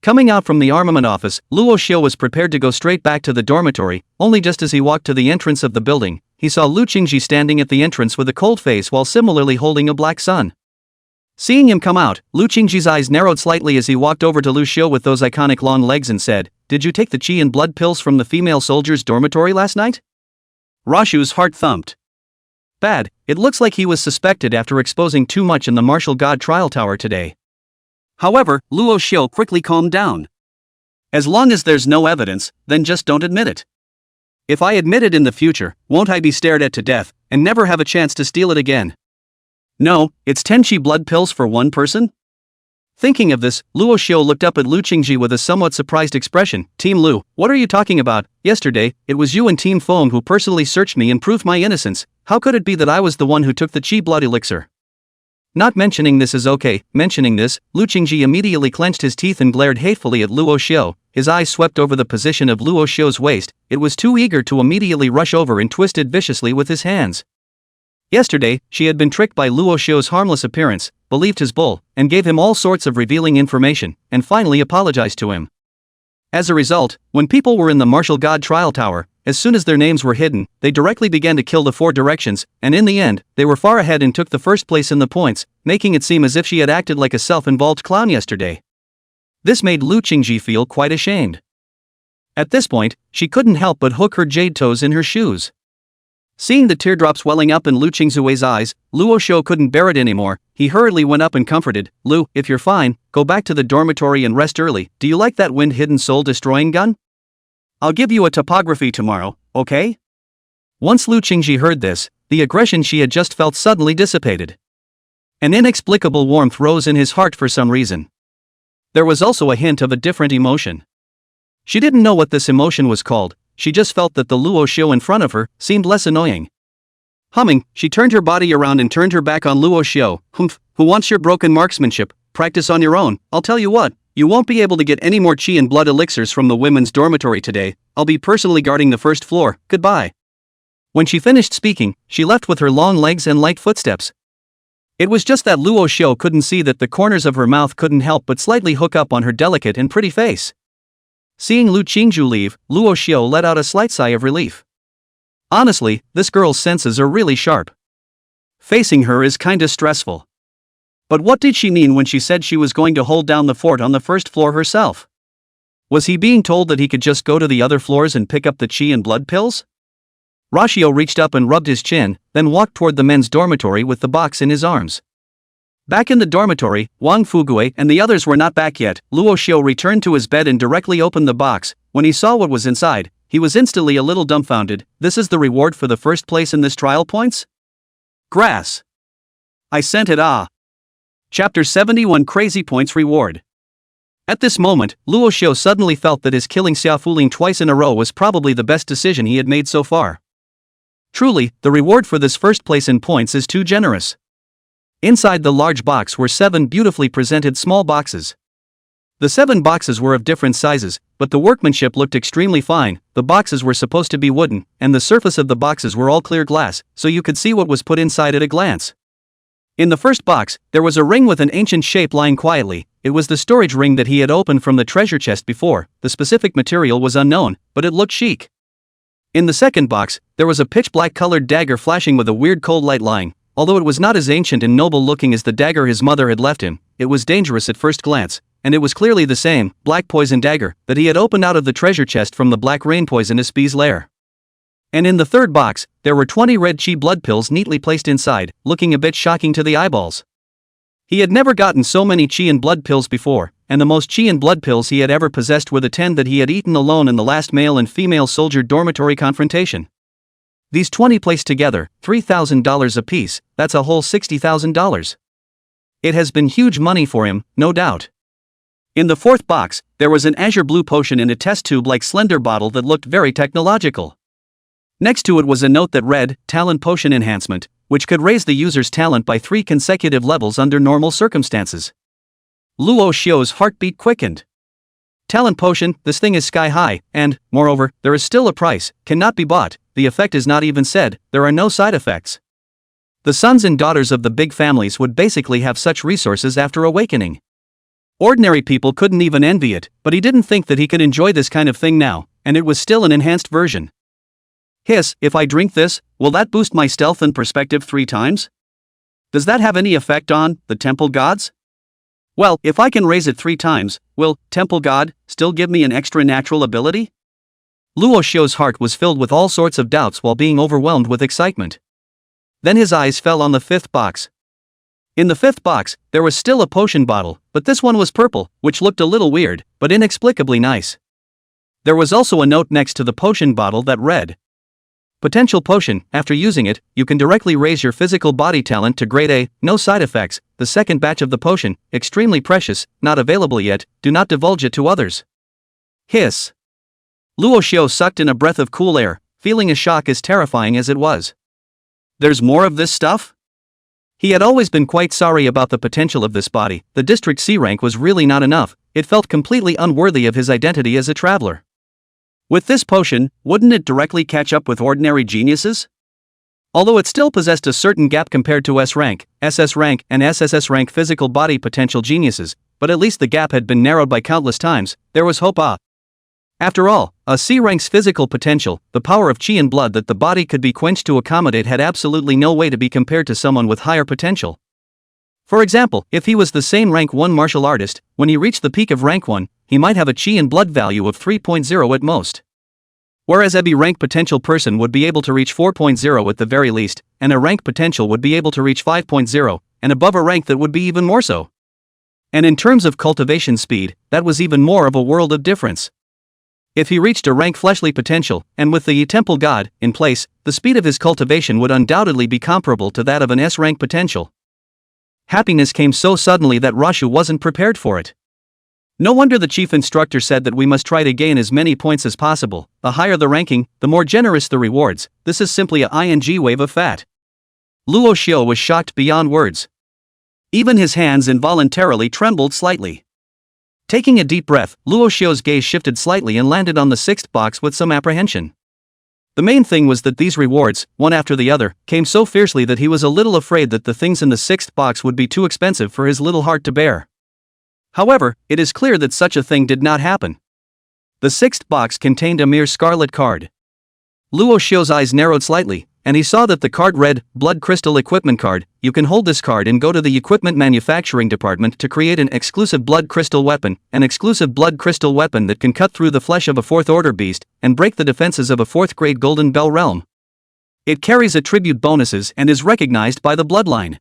Coming out from the armament office, Luo Xiu was prepared to go straight back to the dormitory, only just as he walked to the entrance of the building, he saw Lu Qingci standing at the entrance with a cold face while similarly holding a black sun. Seeing him come out, Lu Qingci's eyes narrowed slightly as he walked over to Lu Xiu with those iconic long legs and said, "Did you take the chi and blood pills from the female soldier's dormitory last night?" Rashu's heart thumped. Bad, it looks like he was suspected after exposing too much in the Martial God Trial Tower today. However, Luo Xiu quickly calmed down. "As long as there's no evidence, then just don't admit it. If I admit it in the future, won't I be stared at to death, and never have a chance to steal it again?" "No, it's 10 chi blood pills for 1 person?" Thinking of this, Luo Xiu looked up at Lu Qingci with a somewhat surprised expression. "Team Lu, what are you talking about? Yesterday, it was you and Team Foam who personally searched me and proved my innocence. How could it be that I was the one who took the chi blood elixir?" Not mentioning this is okay. Mentioning this, Lu Qingci immediately clenched his teeth and glared hatefully at Luo Xiu. His eyes swept over the position of Luo Xiu's waist. It was too eager to immediately rush over and twisted viciously with his hands. Yesterday, she had been tricked by Luo Xiu's harmless appearance, believed his bull, and gave him all sorts of revealing information, and finally apologized to him. As a result, when people were in the Martial God Trial Tower, as soon as their names were hidden, they directly began to kill the 4 directions, and in the end, they were far ahead and took the first place in the points, making it seem as if she had acted like a self-involved clown yesterday. This made Lu Qingci feel quite ashamed. At this point, she couldn't help but hook her jade toes in her shoes. Seeing the teardrops welling up in Lu Qingci's eyes, Luo Xiu couldn't bear it anymore. He hurriedly went up and comforted, "Lu, if you're fine, go back to the dormitory and rest early. Do you like that wind-hidden soul-destroying gun? I'll give you a topography tomorrow, okay?" Once Lu Qingci heard this, the aggression she had just felt suddenly dissipated. An inexplicable warmth rose in his heart for some reason. There was also a hint of a different emotion. She didn't know what this emotion was called. She just felt that the Luo Xiu in front of her seemed less annoying. Humming, she turned her body around and turned her back on Luo Xiu. "Humph, who wants your broken marksmanship? Practice on your own. I'll tell you what, you won't be able to get any more chi and blood elixirs from the women's dormitory today. I'll be personally guarding the first floor. Goodbye." When she finished speaking, she left with her long legs and light footsteps. It was just that Luo Xiu couldn't see that the corners of her mouth couldn't help but slightly hook up on her delicate and pretty face. Seeing Lu Qingci leave, Luo Xiu let out a slight sigh of relief. Honestly, this girl's senses are really sharp. Facing her is kinda stressful. But what did she mean when she said she was going to hold down the fort on the first floor herself? Was he being told that he could just go to the other floors and pick up the chi and blood pills? Luo reached up and rubbed his chin, then walked toward the men's dormitory with the box in his arms. Back in the dormitory, Wang Fugue and the others were not back yet. Luo Xiu returned to his bed and directly opened the box. When he saw what was inside, he was instantly a little dumbfounded. "This is the reward for the first place in this trial points? Grass. I sent it Chapter 71 Crazy Points Reward. At this moment, Luo Xiu suddenly felt that his killing Xia Fuling twice in a row was probably the best decision he had made so far. Truly, the reward for this first place in points is too generous. Inside the large box were 7 beautifully presented small boxes. The 7 boxes were of different sizes, but the workmanship looked extremely fine. The boxes were supposed to be wooden, and the surface of the boxes were all clear glass, so you could see what was put inside at a glance. In the first box, there was a ring with an ancient shape lying quietly. It was the storage ring that he had opened from the treasure chest before. The specific material was unknown, but it looked chic. In the second box, there was a pitch-black colored dagger flashing with a weird cold light lying. Although it was not as ancient and noble looking as the dagger his mother had left him, it was dangerous at first glance, and it was clearly the same, black poison dagger, that he had opened out of the treasure chest from the black rain poisonous bee's lair. And in the third box, there were 20 red chi blood pills neatly placed inside, looking a bit shocking to the eyeballs. He had never gotten so many chi and blood pills before, and the most chi and blood pills he had ever possessed were the 10 that he had eaten alone in the last male and female soldier dormitory confrontation. These 20 placed together, $3,000 apiece, that's a whole $60,000. It has been huge money for him, no doubt. In the fourth box, there was an azure blue potion in a test tube-like slender bottle that looked very technological. Next to it was a note that read, "Talent Potion Enhancement," which could raise the user's talent by 3 consecutive levels under normal circumstances. Luo Xiu's heartbeat quickened. Talent potion, this thing is sky high, and, moreover, there is still a price, cannot be bought, the effect is not even said, there are no side effects. The sons and daughters of the big families would basically have such resources after awakening. Ordinary people couldn't even envy it, but he didn't think that he could enjoy this kind of thing now, and it was still an enhanced version. Hiss, if I drink this, will that boost my stealth and perspective 3 times? Does that have any effect on the temple gods? Well, if I can raise it 3 times, will temple god still give me an extra natural ability? Luo Xiu's heart was filled with all sorts of doubts while being overwhelmed with excitement. Then his eyes fell on the 5th box. In the 5th box, there was still a potion bottle, but this one was purple, which looked a little weird, but inexplicably nice. There was also a note next to the potion bottle that read, "Potential potion, after using it, you can directly raise your physical body talent to grade A, no side effects, the second batch of the potion, extremely precious, not available yet, do not divulge it to others." Hiss. Luo Xiu sucked in a breath of cool air, feeling a shock as terrifying as it was. There's more of this stuff? He had always been quite sorry about the potential of this body. The district C rank was really not enough, it felt completely unworthy of his identity as a traveler. With this potion, wouldn't it directly catch up with ordinary geniuses? Although it still possessed a certain gap compared to S rank, SS rank, and SSS rank physical body potential geniuses, but at least the gap had been narrowed by countless times, there was hope. After all, a C rank's physical potential, the power of chi and blood that the body could be quenched to accommodate, had absolutely no way to be compared to someone with higher potential. For example, if he was the same rank 1 martial artist, when he reached the peak of rank 1, he might have a chi and blood value of 3.0 at most. Whereas a rank potential person would be able to reach 4.0 at the very least, and a rank potential would be able to reach 5.0, and above a rank that would be even more so. And in terms of cultivation speed, that was even more of a world of difference. If he reached a rank fleshly potential, and with the temple god in place, the speed of his cultivation would undoubtedly be comparable to that of an S-rank potential. Happiness came so suddenly that Luo wasn't prepared for it. No wonder the chief instructor said that we must try to gain as many points as possible. The higher the ranking, the more generous the rewards. This is simply a ing wave of fat. Luo Xiu was shocked beyond words. Even his hands involuntarily trembled slightly. Taking a deep breath, Luo Xiu's gaze shifted slightly and landed on the sixth box with some apprehension. The main thing was that these rewards, one after the other, came so fiercely that he was a little afraid that the things in the sixth box would be too expensive for his little heart to bear. However, it is clear that such a thing did not happen. The sixth box contained a mere scarlet card. Luo Xiu's eyes narrowed slightly, and he saw that the card read, Blood Crystal Equipment Card. You can hold this card and go to the equipment manufacturing department to create an exclusive blood crystal weapon, an exclusive blood crystal weapon that can cut through the flesh of a fourth-order beast, and break the defenses of a fourth-grade Golden Bell realm. It carries attribute bonuses and is recognized by the bloodline.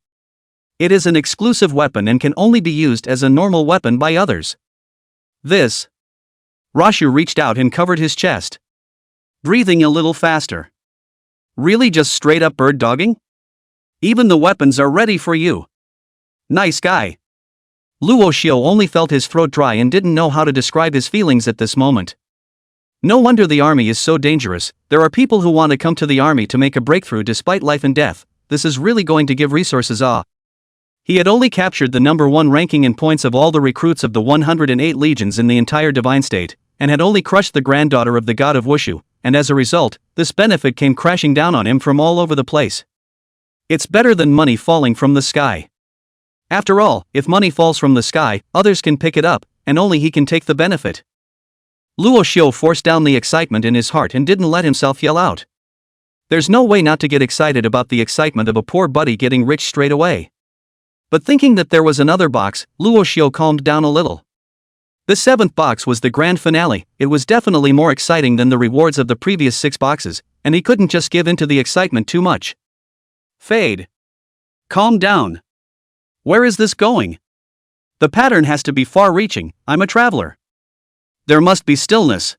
It is an exclusive weapon and can only be used as a normal weapon by others. This. Luo Xiu reached out and covered his chest, breathing a little faster. Really, just straight up bird dogging? Even the weapons are ready for you. Nice guy. Luo Xiu only felt his throat dry and didn't know how to describe his feelings at this moment. No wonder the army is so dangerous. There are people who want to come to the army to make a breakthrough despite life and death. This is really going to give resources. He had only captured the number 1 ranking in points of all the recruits of the 108 legions in the entire divine state, and had only crushed the granddaughter of the god of Wushu, and as a result, this benefit came crashing down on him from all over the place. It's better than money falling from the sky. After all, if money falls from the sky, others can pick it up, and only he can take the benefit. Luo Xiu forced down the excitement in his heart and didn't let himself yell out. There's no way not to get excited about the excitement of a poor buddy getting rich straight away. But thinking that there was another box, Luo Xiu calmed down a little. The 7th box was the grand finale. It was definitely more exciting than the rewards of the previous 6 boxes, and he couldn't just give in to the excitement too much. Fade. Calm down. Where is this going? The pattern has to be far-reaching. I'm a traveler. There must be stillness.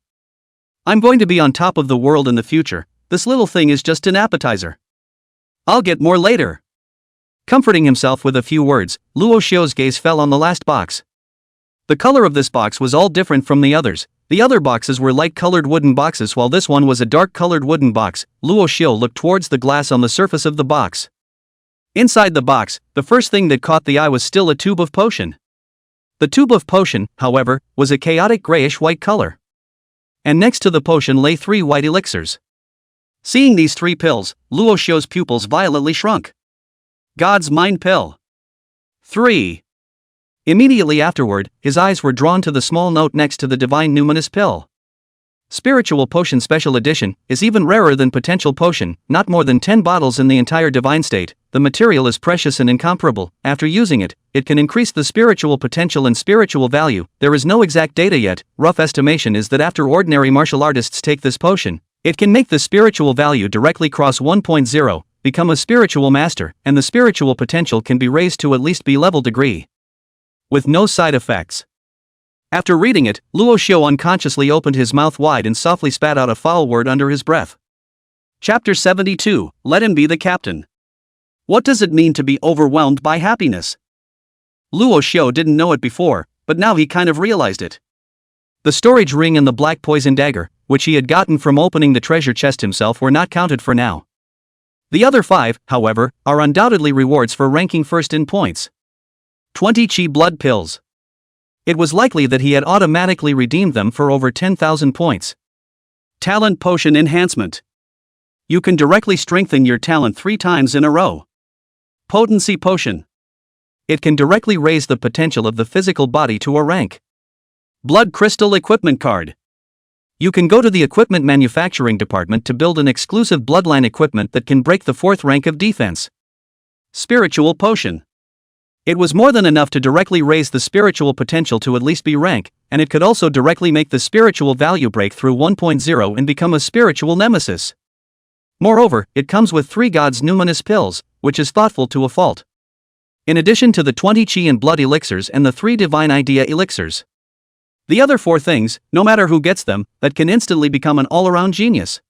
I'm going to be on top of the world in the future. This little thing is just an appetizer. I'll get more later. Comforting himself with a few words, Luo Xiu's gaze fell on the last box. The color of this box was all different from the others. The other boxes were light-colored wooden boxes while this one was a dark-colored wooden box. Luo Xiu looked towards the glass on the surface of the box. Inside the box, the first thing that caught the eye was still a tube of potion. The tube of potion, however, was a chaotic grayish-white color. And next to the potion lay 3 white elixirs. Seeing these 3 pills, Luo Xiu's pupils violently shrunk. God's Mind Pill. 3. Immediately afterward, his eyes were drawn to the small note next to the Divine Numinous Pill. Spiritual Potion Special Edition is even rarer than Potential Potion, not more than 10 bottles in the entire divine state. The material is precious and incomparable. After using it, it can increase the spiritual potential and spiritual value. There is no exact data yet. Rough estimation is that after ordinary martial artists take this potion, it can make the spiritual value directly cross 1.0, become a spiritual master, and the spiritual potential can be raised to at least B-level degree. With no side effects. After reading it, Luo Xiu unconsciously opened his mouth wide and softly spat out a foul word under his breath. Chapter 72, Let Him Be the Captain. What does it mean to be overwhelmed by happiness? Luo Xiu didn't know it before, but now he kind of realized it. The storage ring and the black poison dagger, which he had gotten from opening the treasure chest himself, were not counted for now. The other 5, however, are undoubtedly rewards for ranking first in points. 20 Qi blood pills. It was likely that he had automatically redeemed them for over 10,000 points. Talent potion enhancement. You can directly strengthen your talent 3 times in a row. Potency potion. It can directly raise the potential of the physical body to a rank. Blood crystal equipment card. You can go to the equipment manufacturing department to build an exclusive bloodline equipment that can break the 4th rank of defense. Spiritual potion. It was more than enough to directly raise the spiritual potential to at least B rank, and it could also directly make the spiritual value break through 1.0 and become a spiritual nemesis. Moreover, it comes with 3 gods numinous pills, which is thoughtful to a fault. In addition to the 20 chi and blood elixirs and the 3 divine idea elixirs. The other 4 things, no matter who gets them, that can instantly become an all-around genius.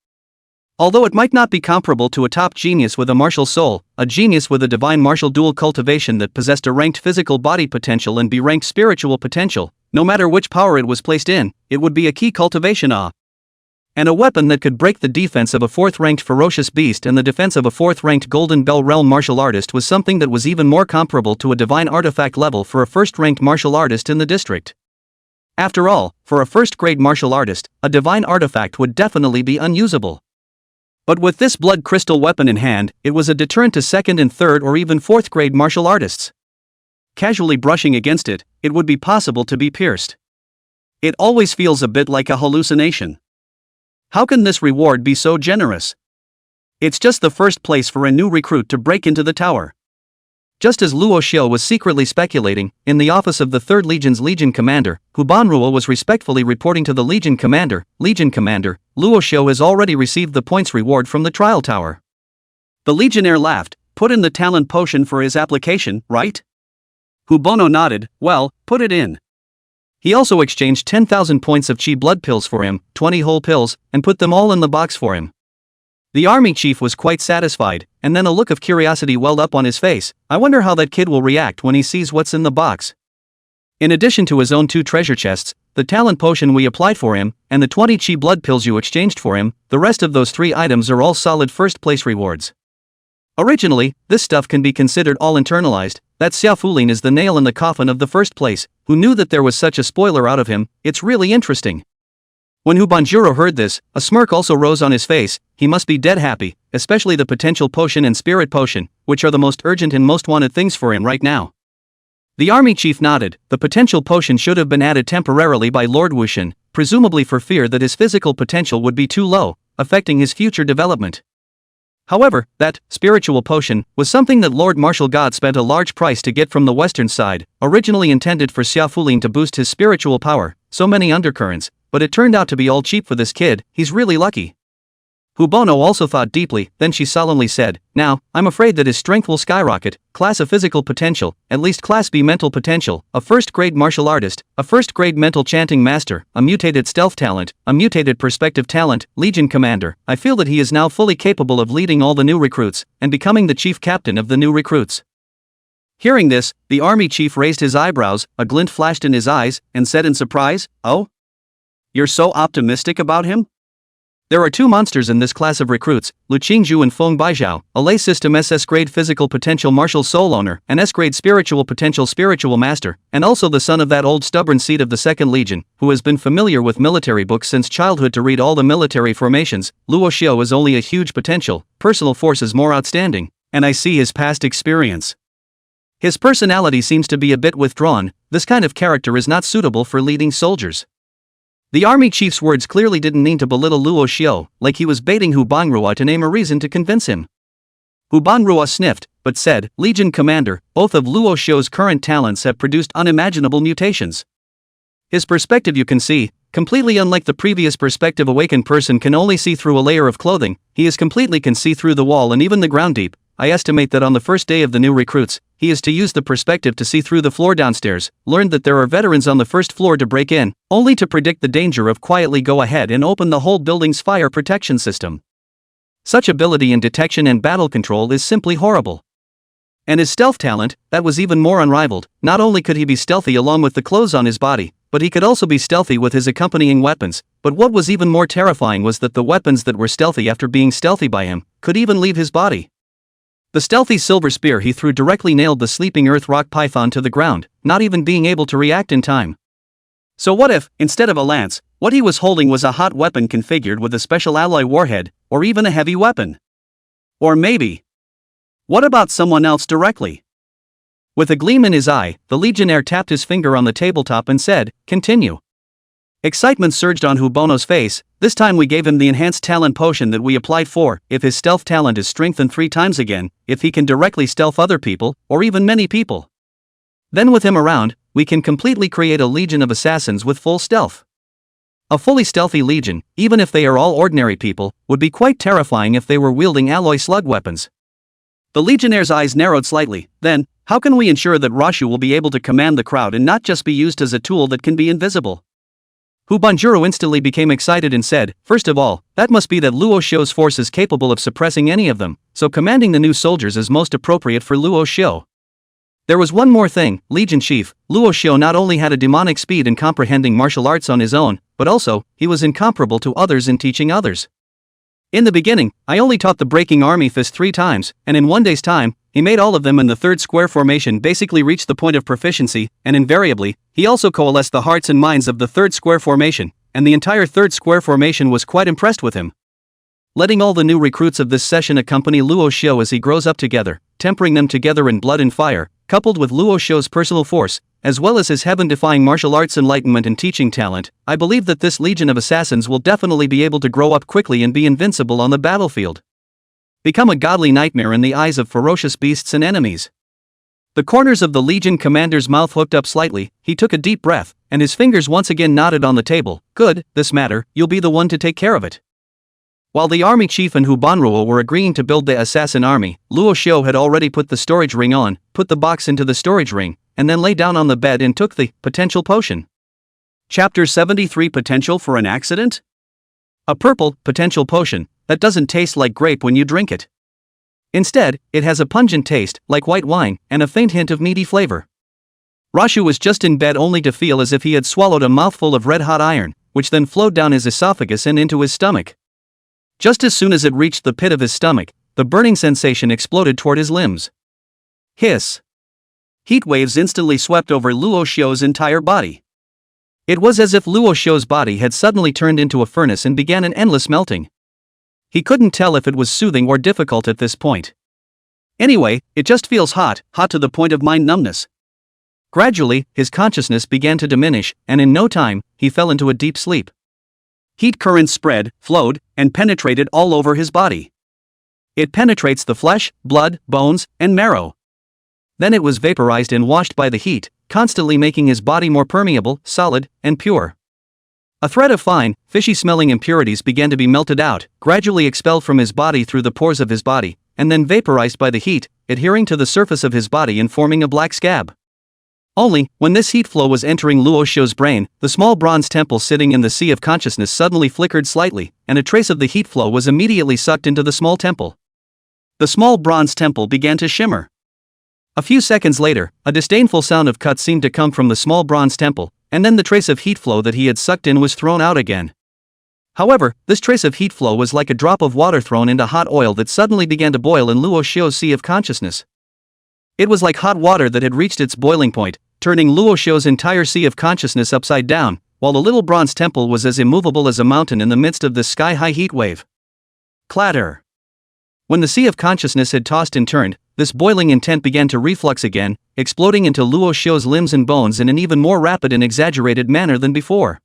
Although it might not be comparable to a top genius with a martial soul, a genius with a divine martial dual cultivation that possessed a ranked physical body potential and B-ranked spiritual potential, no matter which power it was placed in, it would be a key cultivation and a weapon that could break the defense of a 4th-ranked ferocious beast and the defense of a 4th-ranked Golden Bell realm martial artist was something that was even more comparable to a divine artifact level for a 1st-ranked martial artist in the district. After all, for a 1st-grade martial artist, a divine artifact would definitely be unusable. But with this blood crystal weapon in hand, it was a deterrent to 2nd and 3rd or even 4th-grade martial artists. Casually brushing against it, it would be possible to be pierced. It always feels a bit like a hallucination. How can this reward be so generous? It's just the first place for a new recruit to break into the tower. Just as Luo Xiu was secretly speculating, in the office of the 3rd Legion's Legion Commander, Hu Banruo was respectfully reporting to the Legion Commander, Luo Xiu has already received the points reward from the trial tower. The Legionnaire laughed, put in the talent potion for his application, right? Hu Bono nodded, well, put it in. He also exchanged 10,000 points of chi blood pills for him, 20 whole pills, and put them all in the box for him. The army chief was quite satisfied, and then a look of curiosity welled up on his face. I wonder how that kid will react when he sees what's in the box. In addition to his own 2 treasure chests, the talent potion we applied for him, and the 20 chi blood pills you exchanged for him, the rest of those 3 items are all solid 1st-place rewards. Originally, this stuff can be considered all internalized. That Xia Fulin is the nail in the coffin of the 1st place, who knew that there was such a spoiler out of him. It's really interesting. When Hu Banjuro heard this, a smirk also rose on his face. He must be dead happy, especially the potential potion and spirit potion, which are the most urgent and most wanted things for him right now. The army chief nodded. The potential potion should have been added temporarily by Lord Wuxian, presumably for fear that his physical potential would be too low, affecting his future development. However, that spiritual potion was something that Lord Martial God spent a large price to get from the western side, originally intended for Xia Fulin to boost his spiritual power. So many undercurrents, but it turned out to be all cheap for this kid. He's really lucky. Hu Bono also thought deeply, then she solemnly said, now, I'm afraid that his strength will skyrocket, class A physical potential, at least class B mental potential, a 1st-grade martial artist, a 1st-grade mental chanting master, a mutated stealth talent, a mutated perspective talent, Legion Commander. I feel that he is now fully capable of leading all the new recruits, and becoming the chief captain of the new recruits. Hearing this, the army chief raised his eyebrows, a glint flashed in his eyes, and said in surprise, oh? You're so optimistic about him? There are 2 monsters in this class of recruits, Lu Qingci and Feng Baijiao, a lay system SS-grade physical potential martial soul owner, an S-grade spiritual potential spiritual master, and also the son of that old stubborn seed of the 2nd Legion, who has been familiar with military books since childhood to read all the military formations. Luo Xiu is only a huge potential, personal force is more outstanding, and I see his past experience. His personality seems to be a bit withdrawn. This kind of character is not suitable for leading soldiers. The army chief's words clearly didn't mean to belittle Luo Xiu, like he was baiting Hu Bangrua to name a reason to convince him. Hu Bangrua sniffed, but said, Legion Commander, both of Luo Xiu's current talents have produced unimaginable mutations. His perspective, you can see, completely unlike the previous perspective. Awakened person can only see through a layer of clothing. He is completely can see through the wall and even the ground deep. I estimate that on the first day of the new recruits, he is to use the perspective to see through the floor downstairs, learned that there are veterans on the first floor to break in, only to predict the danger of quietly go ahead and open the whole building's fire protection system. Such ability in detection and battle control is simply horrible. And his stealth talent, that was even more unrivaled. Not only could he be stealthy along with the clothes on his body, but he could also be stealthy with his accompanying weapons. But what was even more terrifying was that the weapons that were stealthy after being stealthy by him, could even leave his body. The stealthy silver spear he threw directly nailed the sleeping earth rock python to the ground, not even being able to react in time. So what if, instead of a lance, what he was holding was a hot weapon configured with a special alloy warhead, or even a heavy weapon? Or maybe, what about someone else directly? With a gleam in his eye, the Legionnaire tapped his finger on the tabletop and said, continue. Excitement surged on Hu Bono's face. This time we gave him the enhanced talent potion that we applied for. If his stealth talent is strengthened 3 times again, if he can directly stealth other people, or even many people. Then with him around, we can completely create a legion of assassins with full stealth. A fully stealthy legion, even if they are all ordinary people, would be quite terrifying if they were wielding alloy slug weapons. The Legionnaire's eyes narrowed slightly. Then, how can we ensure that Luo will be able to command the crowd and not just be used as a tool that can be invisible? Hu Banjuro instantly became excited and said, first of all, that must be that Luo Xiu's force is capable of suppressing any of them, so commanding the new soldiers is most appropriate for Luo Xiu. There was one more thing, Legion Chief. Luo Xiu not only had a demonic speed in comprehending martial arts on his own, but also, he was incomparable to others in teaching others. In the beginning, I only taught the breaking army fist 3 times, and in one day's time, he made all of them in the third square formation basically reach the point of proficiency, and invariably, he also coalesced the hearts and minds of the third square formation, and the entire third square formation was quite impressed with him. Letting all the new recruits of this session accompany Luo Xiu as he grows up together, tempering them together in blood and fire, coupled with Luo Xiu's personal force, as well as his heaven-defying martial arts enlightenment and teaching talent, I believe that this legion of assassins will definitely be able to grow up quickly and be invincible on the battlefield. Become a godly nightmare in the eyes of ferocious beasts and enemies. The corners of the legion commander's mouth hooked up slightly, he took a deep breath, and his fingers once again knotted on the table. Good, this matter, you'll be the one to take care of it. While the army chief and Hu Banruo were agreeing to build the assassin army, Luo Xiu had already put the storage ring on, put the box into the storage ring, and then lay down on the bed and took the potential potion. Chapter 73 Potential for an Accident? A purple, potential potion, that doesn't taste like grape when you drink it. Instead, it has a pungent taste, like white wine, and a faint hint of meaty flavor. Rashu was just in bed only to feel as if he had swallowed a mouthful of red-hot iron, which then flowed down his esophagus and into his stomach. Just as soon as it reached the pit of his stomach, the burning sensation exploded toward his limbs. Hiss. Heat waves instantly swept over Luo Xiu's entire body. It was as if Luo Xiu's body had suddenly turned into a furnace and began an endless melting. He couldn't tell if it was soothing or difficult at this point. Anyway, it just feels hot, hot to the point of mind numbness. Gradually, his consciousness began to diminish, and in no time, he fell into a deep sleep. Heat currents spread, flowed, and penetrated all over his body. It penetrates the flesh, blood, bones, and marrow. Then it was vaporized and washed by the heat, constantly making his body more permeable, solid, and pure. A thread of fine, fishy-smelling impurities began to be melted out, gradually expelled from his body through the pores of his body, and then vaporized by the heat, adhering to the surface of his body and forming a black scab. Only, when this heat flow was entering Luo Xiu's brain, the small bronze temple sitting in the sea of consciousness suddenly flickered slightly, and a trace of the heat flow was immediately sucked into the small temple. The small bronze temple began to shimmer. A few seconds later, a disdainful sound of cut seemed to come from the small bronze temple, and then the trace of heat flow that he had sucked in was thrown out again. However, this trace of heat flow was like a drop of water thrown into hot oil that suddenly began to boil in Luo Xiu's sea of consciousness. It was like hot water that had reached its boiling point, turning Luo Xiu's entire sea of consciousness upside down, while the little bronze temple was as immovable as a mountain in the midst of this sky-high heat wave. Clatter. When the sea of consciousness had tossed and turned, this boiling intent began to reflux again, exploding into Luo Xiu's limbs and bones in an even more rapid and exaggerated manner than before.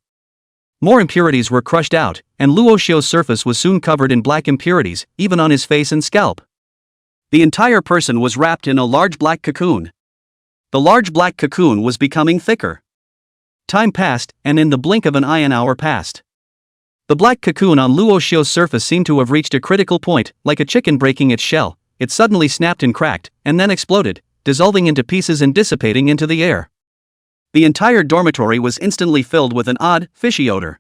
More impurities were crushed out, and Luo Xiu's surface was soon covered in black impurities, even on his face and scalp. The entire person was wrapped in a large black cocoon. The large black cocoon was becoming thicker. Time passed, and in the blink of an eye an hour passed. The black cocoon on Luo Xiu's surface seemed to have reached a critical point, like a chicken breaking its shell. It suddenly snapped and cracked, and then exploded, dissolving into pieces and dissipating into the air. The entire dormitory was instantly filled with an odd, fishy odor.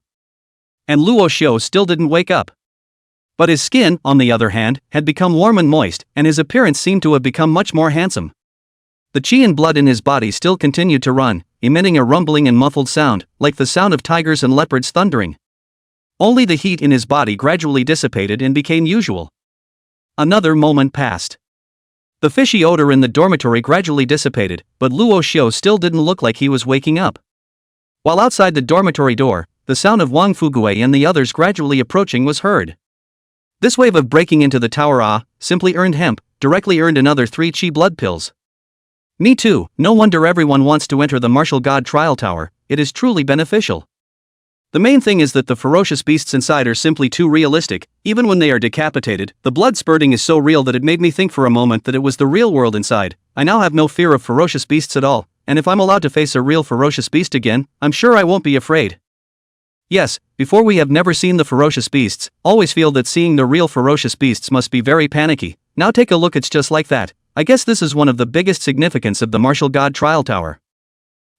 And Luo Xiu still didn't wake up. But his skin, on the other hand, had become warm and moist, and his appearance seemed to have become much more handsome. The qi and blood in his body still continued to run, emitting a rumbling and muffled sound, like the sound of tigers and leopards thundering. Only the heat in his body gradually dissipated and became usual. Another moment passed. The fishy odor in the dormitory gradually dissipated, but Luo Xiu still didn't look like he was waking up. While outside the dormitory door, the sound of Wang Fugue and the others gradually approaching was heard. This wave of breaking into the tower simply earned hemp, directly earned another 3 qi blood pills. Me too, no wonder everyone wants to enter the martial god trial tower, it is truly beneficial. The main thing is that the ferocious beasts inside are simply too realistic, even when they are decapitated, the blood spurting is so real that it made me think for a moment that it was the real world inside. I now have no fear of ferocious beasts at all, and if I'm allowed to face a real ferocious beast again, I'm sure I won't be afraid. Yes, before we have never seen the ferocious beasts, always feel that seeing the real ferocious beasts must be very panicky. Now take a look, it's just like that. I guess this is one of the biggest significance of the martial god trial tower.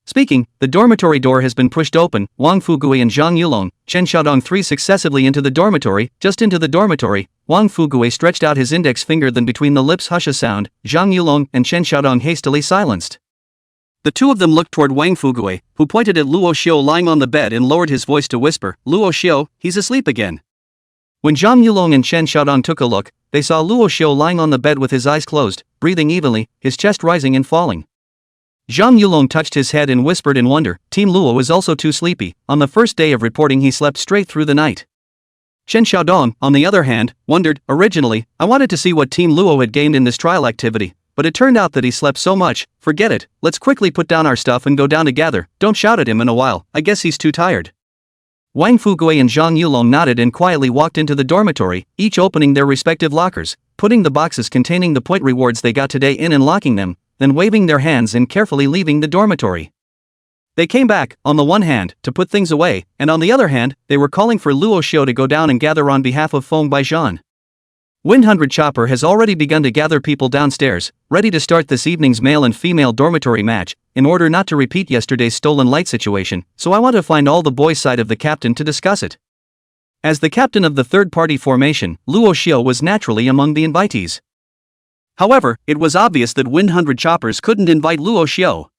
Speaking, the dormitory door has been pushed open. Wang Fugui and Zhang Yulong, Chen Xiaodong three successively into the dormitory. Just into the dormitory, Wang Fugui stretched out his index finger, then between the lips hush a sound. Zhang Yulong and Chen Xiaodong hastily silenced. The two of them looked toward Wang Fugui, who pointed at Luo Xiu lying on the bed and lowered his voice to whisper, "Luo Xiu, he's asleep again." When Zhang Yulong and Chen Xiaodong took a look, they saw Luo Xiu lying on the bed with his eyes closed, breathing evenly, his chest rising and falling. Zhang Yulong touched his head and whispered in wonder, "Team Luo is also too sleepy. On the first day of reporting he slept straight through the night." Chen Xiaodong, on the other hand, wondered, "Originally, I wanted to see what Team Luo had gained in this trial activity, but it turned out that he slept so much. Forget it, let's quickly put down our stuff and go down together. Don't shout at him in a while, I guess he's too tired." Wang Fugui and Zhang Yulong nodded and quietly walked into the dormitory, each opening their respective lockers, putting the boxes containing the point rewards they got today in and locking them, then waving their hands and carefully leaving the dormitory. They came back, on the one hand, to put things away, and on the other hand, they were calling for Luo Xiu to go down and gather on behalf of Feng Baijian. 100 Chopper has already begun to gather people downstairs, ready to start this evening's male and female dormitory match, in order not to repeat yesterday's stolen light situation, so I want to find all the boys' side of the captain to discuss it. As the captain of the third-party formation, Luo Xiu was naturally among the invitees. However, it was obvious that 100 Choppers couldn't invite Luo Xiu.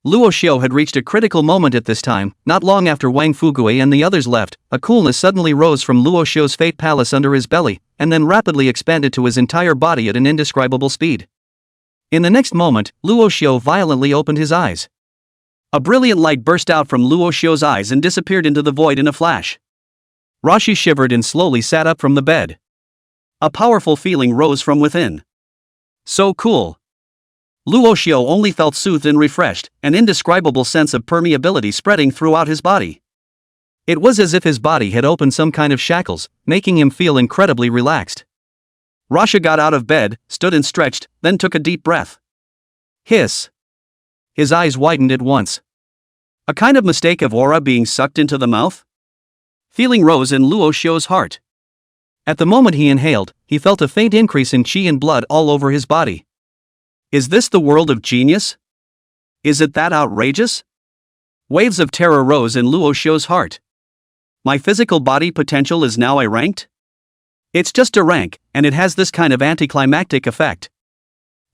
Luo Xiu had reached a critical moment at this time. Not long after Wang Fugui and the others left, a coolness suddenly rose from Luo Xiu's fate palace under his belly, and then rapidly expanded to his entire body at an indescribable speed. In the next moment, Luo Xiu violently opened his eyes. A brilliant light burst out from Luo Xiu's eyes and disappeared into the void in a flash. Rashi shivered and slowly sat up from the bed. A powerful feeling rose from within. So cool. Luo Xiu only felt soothed and refreshed, an indescribable sense of permeability spreading throughout his body. It was as if his body had opened some kind of shackles, making him feel incredibly relaxed. Rasha got out of bed, stood and stretched, then took a deep breath. Hiss. His eyes widened at once. A kind of mistake of aura being sucked into the mouth? Feeling rose in Luo Xiu's heart. At the moment he inhaled, he felt a faint increase in qi and blood all over his body. Is this the world of genius? Is it that outrageous? Waves of terror rose in Luo Xiu's heart. My physical body potential is now a ranked? It's just a rank, and it has this kind of anticlimactic effect.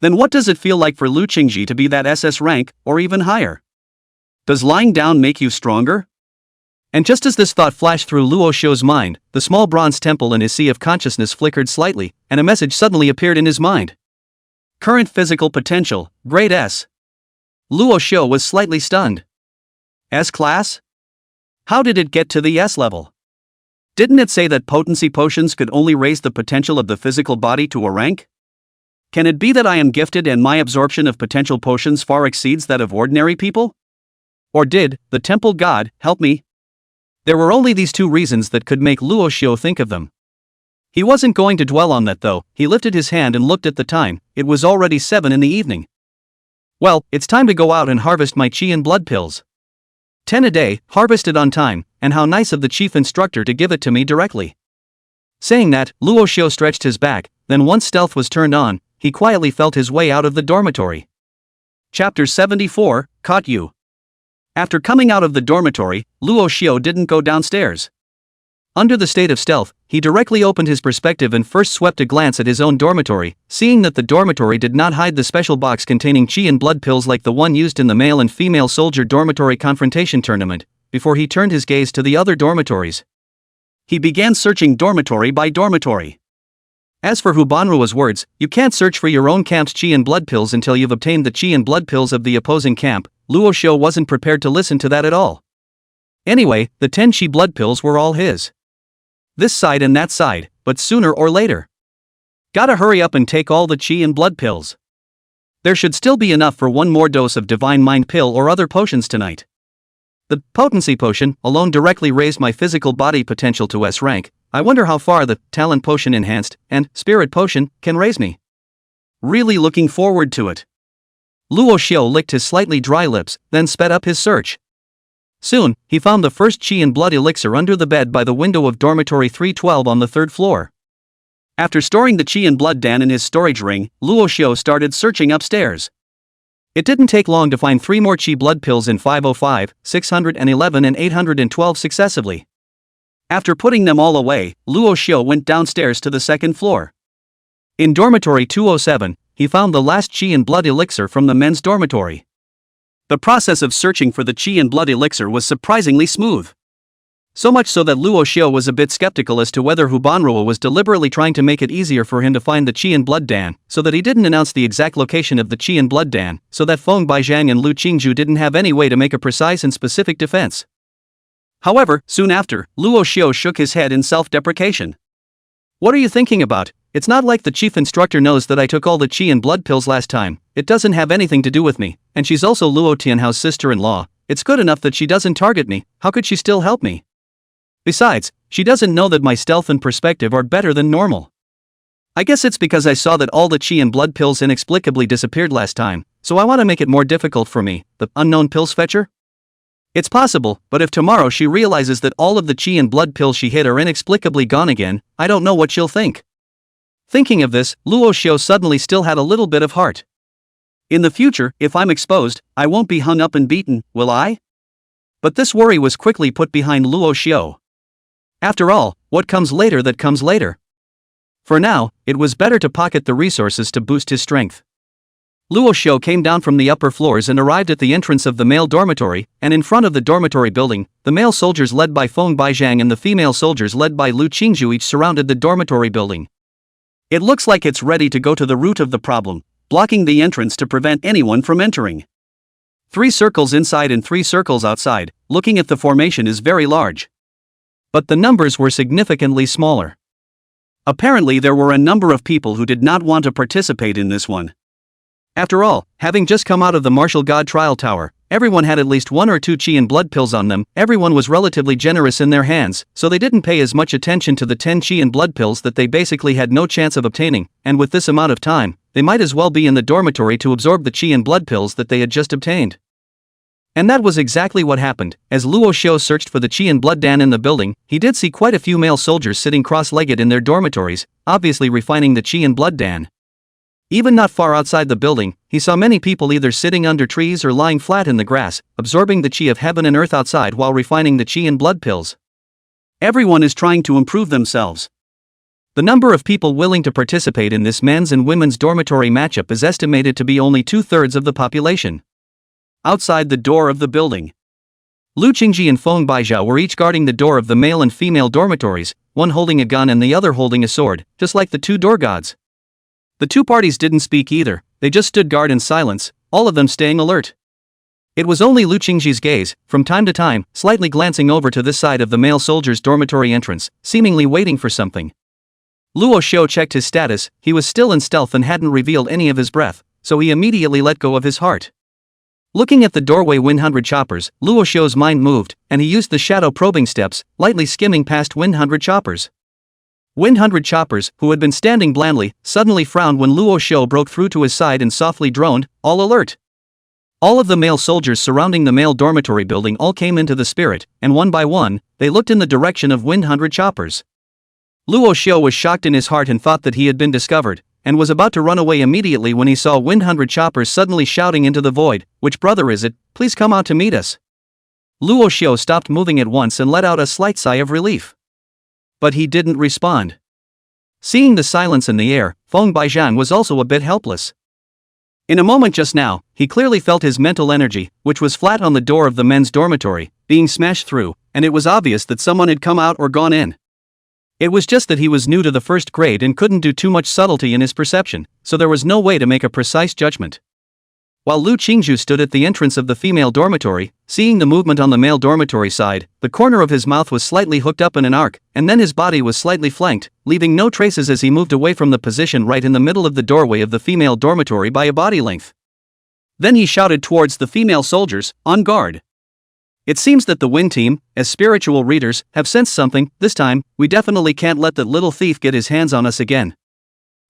Then what does it feel like for Lu Qingci to be that SS rank, or even higher? Does lying down make you stronger? And just as this thought flashed through Luo Xiu's mind, the small bronze temple in his sea of consciousness flickered slightly, and a message suddenly appeared in his mind. Current physical potential, grade S. Luo Xiu was slightly stunned. S class? How did it get to the S level? Didn't it say that potency potions could only raise the potential of the physical body to a rank? Can it be that I am gifted and my absorption of potential potions far exceeds that of ordinary people? Or did the temple god help me? There were only these two reasons that could make Luo Xiu think of them. He wasn't going to dwell on that though. He lifted his hand and looked at the time. It was already 7 in the evening. Well, it's time to go out and harvest my qi and blood pills. 10 a day, harvested on time, and how nice of the chief instructor to give it to me directly. Saying that, Luo Xiu stretched his back, then once stealth was turned on, he quietly felt his way out of the dormitory. Chapter 74, Caught You. After coming out of the dormitory, Luo Xiu didn't go downstairs. Under the state of stealth, he directly opened his perspective and first swept a glance at his own dormitory, seeing that the dormitory did not hide the special box containing qi and blood pills like the one used in the male and female soldier dormitory confrontation tournament, before he turned his gaze to the other dormitories. He began searching dormitory by dormitory. As for Hubanrua's words, you can't search for your own camp's qi and blood pills until you've obtained the qi and blood pills of the opposing camp, Luo Xiu wasn't prepared to listen to that at all. Anyway, the 10 qi blood pills were all his. This side and that side, but sooner or later. Gotta hurry up and take all the qi and blood pills. There should still be enough for one more dose of divine mind pill or other potions tonight. The potency potion alone directly raised my physical body potential to S rank. I wonder how far the talent potion enhanced and spirit potion can raise me. Really looking forward to it. Luo Xiu licked his slightly dry lips, then sped up his search. Soon, he found the first qi and blood elixir under the bed by the window of dormitory 312 on the 3rd floor. After storing the qi and blood dan in his storage ring, Luo Xiu started searching upstairs. It didn't take long to find 3 more qi blood pills in 505, 611 and 812 successively. After putting them all away, Luo Xiu went downstairs to the 2nd floor. In dormitory 207, he found the last qi and blood elixir from the men's dormitory. The process of searching for the qi and blood elixir was surprisingly smooth. So much so that Luo Xiu was a bit skeptical as to whether Hubanruo was deliberately trying to make it easier for him to find the qi and blood dan, so that he didn't announce the exact location of the qi and blood dan, so that Feng Baizhang and Lu Qingci didn't have any way to make a precise and specific defense. However, soon after, Luo Xiu shook his head in self-deprecation. "What are you thinking about? It's not like the chief instructor knows that I took all the qi and blood pills last time. It doesn't have anything to do with me, and she's also Luo Tianhao's sister-in-law. It's good enough that she doesn't target me. How could she still help me? Besides, she doesn't know that my stealth and perspective are better than normal. I guess it's because I saw that all the qi and blood pills inexplicably disappeared last time, so I want to make it more difficult for me, the unknown pills fetcher? It's possible, but if tomorrow she realizes that all of the qi and blood pills she hid are inexplicably gone again, I don't know what she'll think." Thinking of this, Luo Xiu suddenly still had a little bit of heart. In the future, if I'm exposed, I won't be hung up and beaten, will I? But this worry was quickly put behind Luo Xiu. After all, what comes later that comes later. For now, it was better to pocket the resources to boost his strength. Luo Xiu came down from the upper floors and arrived at the entrance of the male dormitory, and in front of the dormitory building, the male soldiers led by Feng Baizhang and the female soldiers led by Lu Qingci each surrounded the dormitory building. It looks like it's ready to go to the root of the problem, blocking the entrance to prevent anyone from entering. 3 circles inside and 3 circles outside. Looking at the formation is very large. But the numbers were significantly smaller. Apparently there were a number of people who did not want to participate in this one. After all, having just come out of the martial god trial tower, everyone had at least 1 or 2 qi and blood pills on them. Everyone was relatively generous in their hands, so they didn't pay as much attention to the 10 qi and blood pills that they basically had no chance of obtaining, and with this amount of time, they might as well be in the dormitory to absorb the qi and blood pills that they had just obtained. And that was exactly what happened. As Luo Xiu searched for the qi and blood dan in the building, he did see quite a few male soldiers sitting cross-legged in their dormitories, obviously refining the qi and blood dan. Even not far outside the building, he saw many people either sitting under trees or lying flat in the grass, absorbing the qi of heaven and earth outside while refining the qi and blood pills. Everyone is trying to improve themselves. The number of people willing to participate in this men's and women's dormitory matchup is estimated to be only 2/3 of the population. Outside the door of the building, Lu Qingci and Feng Baizhang were each guarding the door of the male and female dormitories, one holding a gun and the other holding a sword, just like the 2 door gods. The 2 parties didn't speak either, they just stood guard in silence, all of them staying alert. It was only Lu Qingci's gaze, from time to time, slightly glancing over to this side of the male soldier's dormitory entrance, seemingly waiting for something. Luo Xiu checked his status. He was still in stealth and hadn't revealed any of his breath, so he immediately let go of his heart. Looking at the doorway 100 choppers, Luo Xiu's mind moved, and he used the shadow probing steps, lightly skimming past 100 choppers. 100 choppers, who had been standing blandly, suddenly frowned when Luo Xiu broke through to his side and softly droned, "All alert!" All of the male soldiers surrounding the male dormitory building all came into the spirit, and one by one, they looked in the direction of 100 choppers. Luo Xiu was shocked in his heart and thought that he had been discovered, and was about to run away immediately when he saw 100 choppers suddenly shouting into the void, "Which brother is it? Please come out to meet us." Luo Xiu stopped moving at once and let out a slight sigh of relief. But he didn't respond. Seeing the silence in the air, Feng Baizhang was also a bit helpless. In a moment just now, he clearly felt his mental energy, which was flat on the door of the men's dormitory, being smashed through, and it was obvious that someone had come out or gone in. It was just that he was new to the 1st grade and couldn't do too much subtlety in his perception, so there was no way to make a precise judgment. While Lu Qingci stood at the entrance of the female dormitory, seeing the movement on the male dormitory side, the corner of his mouth was slightly hooked up in an arc, and then his body was slightly flanked, leaving no traces as he moved away from the position right in the middle of the doorway of the female dormitory by a body length. Then he shouted towards the female soldiers, "On guard!" It seems that the Win team, as spiritual readers, have sensed something. This time, we definitely can't let that little thief get his hands on us again.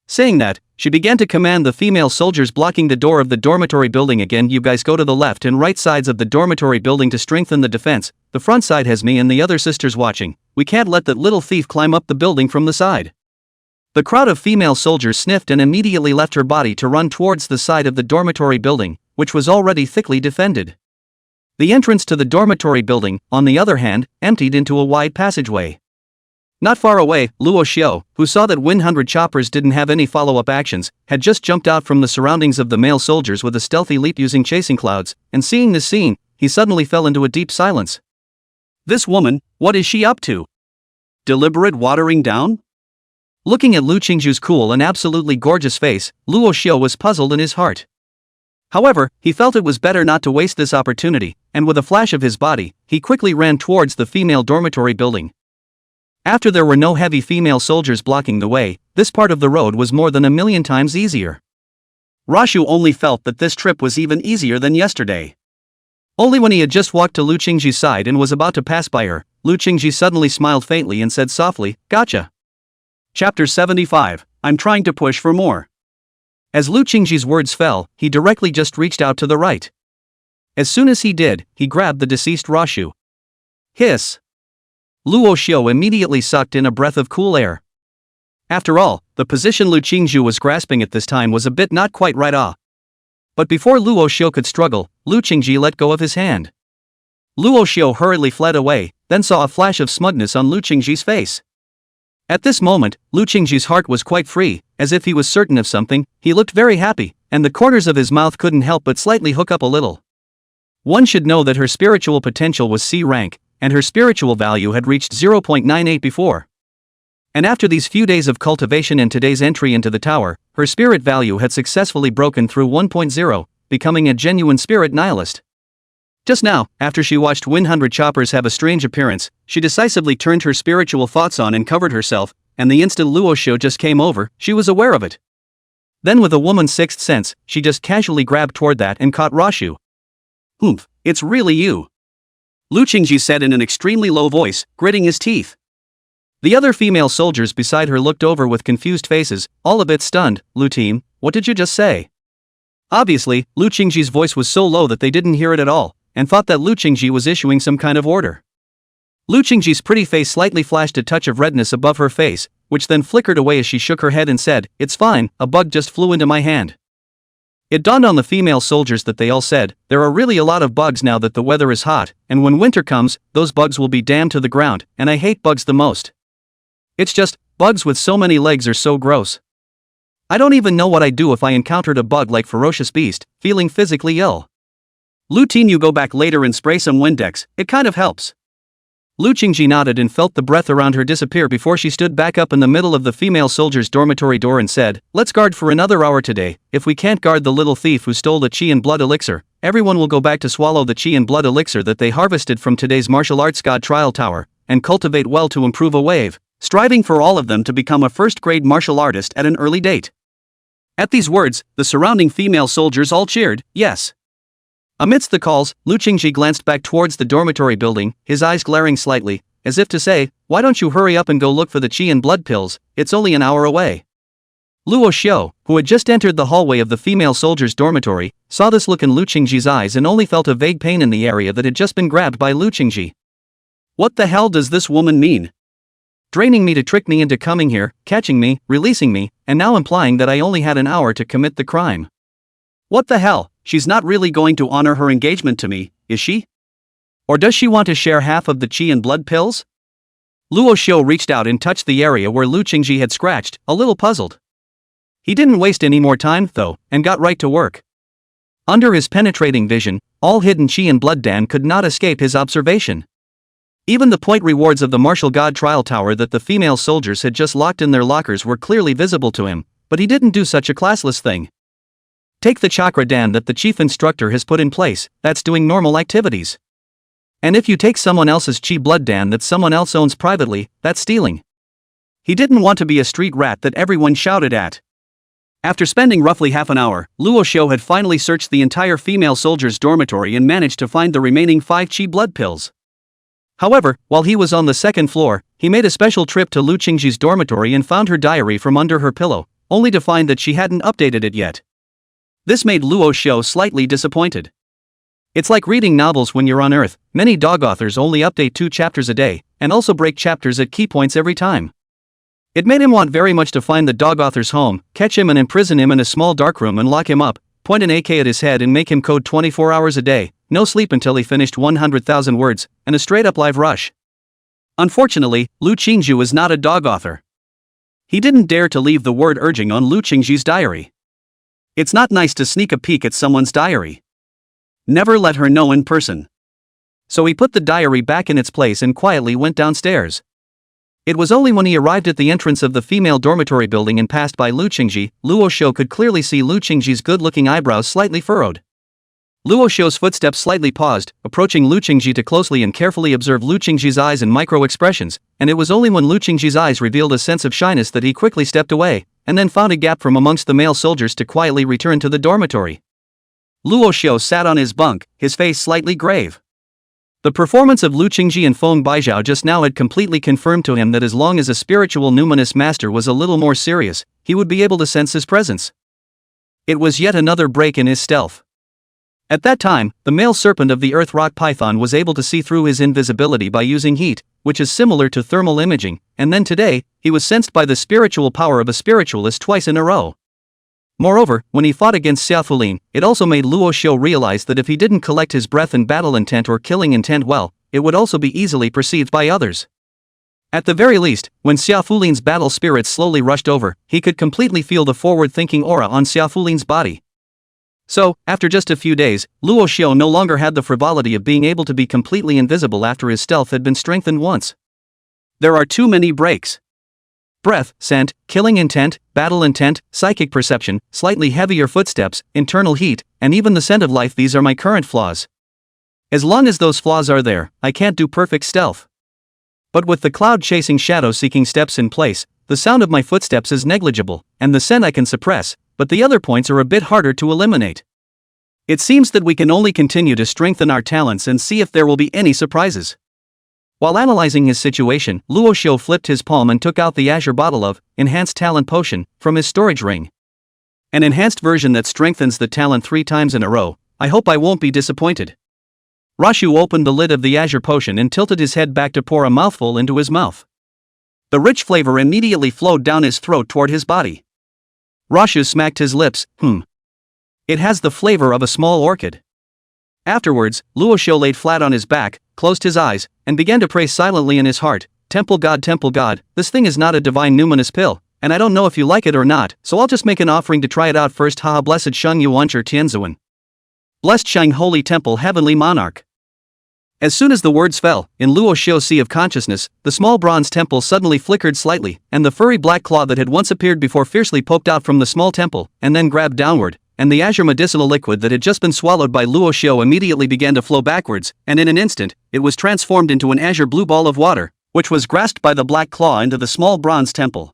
Saying that, she began to command the female soldiers blocking the door of the dormitory building again. You guys go to the left and right sides of the dormitory building to strengthen the defense. The front side has me and the other sisters watching. We can't let that little thief climb up the building from the side. The crowd of female soldiers sniffed and immediately left her body to run towards the side of the dormitory building, which was already thickly defended. The entrance to the dormitory building, on the other hand, emptied into a wide passageway. Not far away, Luo Xiu, who saw that 100 choppers didn't have any follow-up actions, had just jumped out from the surroundings of the male soldiers with a stealthy leap using chasing clouds, and seeing this scene, he suddenly fell into a deep silence. This woman, what is she up to? Deliberate watering down? Looking at Lu Qingci's cool and absolutely gorgeous face, Luo Xiu was puzzled in his heart. However, he felt it was better not to waste this opportunity, and with a flash of his body, he quickly ran towards the female dormitory building. After there were no heavy female soldiers blocking the way, this part of the road was more than 1,000,000 times easier. Rashu only felt that this trip was even easier than yesterday. Only when he had just walked to Lu Qingci's side and was about to pass by her, Lu Qingci suddenly smiled faintly and said softly, "Gotcha." Chapter 75, I'm trying to push for more. As Lu Qingci's words fell, he directly just reached out to the right. As soon as he did, he grabbed the deceased Rashu. Hiss! Luo Xiu immediately sucked in a breath of cool air. After all, the position Lu Qingci was grasping at this time was a bit not quite right. But before Luo Xiu could struggle, Lu Qingci let go of his hand. Luo Xiu hurriedly fled away, then saw a flash of smugness on Lu Qingci's face. At this moment, Lu Qingci's heart was quite free, as if he was certain of something. He looked very happy, and the corners of his mouth couldn't help but slightly hook up a little. One should know that her spiritual potential was C rank, and her spiritual value had reached 0.98 before. And after these few days of cultivation and today's entry into the tower, her spirit value had successfully broken through 1.0, becoming a genuine spirit nihilist. Just now, after she watched 100 choppers have a strange appearance, she decisively turned her spiritual thoughts on and covered herself, and the instant Luo Xiu just came over, she was aware of it. Then with a woman's sixth sense, she just casually grabbed toward that and caught Rashu. "Oomph, it's really you," Lu Qingci said in an extremely low voice, gritting his teeth. The other female soldiers beside her looked over with confused faces, all a bit stunned. "Lu team, what did you just say?" Obviously, Lu Qingci's voice was so low that they didn't hear it at all, and thought that Lu Qingci was issuing some kind of order. Lu Qingci's pretty face slightly flashed a touch of redness above her face, which then flickered away as she shook her head and said, "It's fine, a bug just flew into my hand." It dawned on the female soldiers that they all said, "There are really a lot of bugs now that the weather is hot, and when winter comes, those bugs will be damned to the ground, and I hate bugs the most. It's just, bugs with so many legs are so gross. I don't even know what I'd do if I encountered a bug like ferocious beast, feeling physically ill. Lu Tin, you go back later and spray some Windex, it kind of helps." Lu Qingci nodded and felt the breath around her disappear before she stood back up in the middle of the female soldier's dormitory door and said, "Let's guard for another hour today. If we can't guard the little thief who stole the Qi and blood elixir, everyone will go back to swallow the Qi and blood elixir that they harvested from today's martial arts god trial tower, and cultivate well to improve a wave, striving for all of them to become a first-grade martial artist at an early date." At these words, the surrounding female soldiers all cheered, yes. Amidst the calls, Lu Qingci glanced back towards the dormitory building, his eyes glaring slightly, as if to say, "Why don't you hurry up and go look for the Qi and blood pills, it's only an hour away." Luo Xiu, who had just entered the hallway of the female soldier's dormitory, saw this look in Lu Qingci's eyes and only felt a vague pain in the area that had just been grabbed by Lu Qingci. What the hell does this woman mean? Draining me to trick me into coming here, catching me, releasing me, and now implying that I only had an hour to commit the crime. What the hell? She's not really going to honor her engagement to me, is she? Or does she want to share half of the Qi and blood pills? Luo Xiu reached out and touched the area where Lu Qingci had scratched, a little puzzled. He didn't waste any more time, though, and got right to work. Under his penetrating vision, all hidden Qi and blood dan could not escape his observation. Even the point rewards of the martial god trial tower that the female soldiers had just locked in their lockers were clearly visible to him, but he didn't do such a classless thing. Take the chakra dan that the chief instructor has put in place, that's doing normal activities. And if you take someone else's Qi blood dan that someone else owns privately, that's stealing. He didn't want to be a street rat that everyone shouted at. After spending roughly half an hour, Luo Xiu had finally searched the entire female soldier's dormitory and managed to find the remaining 5 Qi blood pills. However, while he was on the second floor, he made a special trip to Lu Qingci's dormitory and found her diary from under her pillow, only to find that she hadn't updated it yet. This made Luo Xiu slightly disappointed. It's like reading novels when you're on Earth. Many dog authors only update 2 chapters a day, and also break chapters at key points every time. It made him want very much to find the dog author's home, catch him and imprison him in a small darkroom and lock him up, point an AK at his head and make him code 24 hours a day, no sleep until he finished 100,000 words, and a straight-up live rush. Unfortunately, Lu Qingci was not a dog author. He didn't dare to leave the word urging on Lu Qingci's diary. It's not nice to sneak a peek at someone's diary. Never let her know in person. So he put the diary back in its place and quietly went downstairs. It was only when he arrived at the entrance of the female dormitory building and passed by Lu Qingci, Luo Xiu could clearly see Lu Qingci's good-looking eyebrows slightly furrowed. Luo Xiu's footsteps slightly paused, approaching Lu Qingci to closely and carefully observe Lu Qingci's eyes and micro-expressions, and it was only when Lu Qingci's eyes revealed a sense of shyness that he quickly stepped away, and then found a gap from amongst the male soldiers to quietly return to the dormitory. Luo Xiu sat on his bunk, his face slightly grave. The performance of Lu Qingci and Feng Baijiao just now had completely confirmed to him that as long as a spiritual numinous master was a little more serious, he would be able to sense his presence. It was yet another break in his stealth. At that time, the male serpent of the earth rock python was able to see through his invisibility by using heat, which is similar to thermal imaging, and then today, he was sensed by the spiritual power of a spiritualist twice in a row. Moreover, when he fought against Xiaofulin, it also made Luo Xiu realize that if he didn't collect his breath and battle intent or killing intent well, it would also be easily perceived by others. At the very least, when Xiaofulin's battle spirits slowly rushed over, he could completely feel the forward-thinking aura on Xiaofulin's body. So, after just a few days, Luo Xiu no longer had the frivolity of being able to be completely invisible after his stealth had been strengthened once. There are too many breaks. Breath, scent, killing intent, battle intent, psychic perception, slightly heavier footsteps, internal heat, and even the scent of life. These are my current flaws. As long as those flaws are there, I can't do perfect stealth. But with the cloud-chasing shadow-seeking steps in place, the sound of my footsteps is negligible, and the scent I can suppress, but the other points are a bit harder to eliminate. It seems that we can only continue to strengthen our talents and see if there will be any surprises. While analyzing his situation, Luo Xiu flipped his palm and took out the azure bottle of enhanced talent potion from his storage ring. An enhanced version that strengthens the talent 3 times in a row. I hope I won't be disappointed. Rashu opened the lid of the azure potion and tilted his head back to pour a mouthful into his mouth. The rich flavor immediately flowed down his throat toward his body. Rashu smacked his lips. It has the flavor of a small orchid. Afterwards, Luo Xiu laid flat on his back, closed his eyes, and began to pray silently in his heart. Temple God, this thing is not a divine numinous pill, and I don't know if you like it or not, so I'll just make an offering to try it out first. Haha, blessed Sheng Yuancher Tianzuan. Blessed Sheng Holy Temple Heavenly Monarch. As soon as the words fell, in Luo Xiu's sea of consciousness, the small bronze temple suddenly flickered slightly, and the furry black claw that had once appeared before fiercely poked out from the small temple, and then grabbed downward, and the azure medicinal liquid that had just been swallowed by Luo Xiu immediately began to flow backwards, and in an instant, it was transformed into an azure blue ball of water, which was grasped by the black claw into the small bronze temple.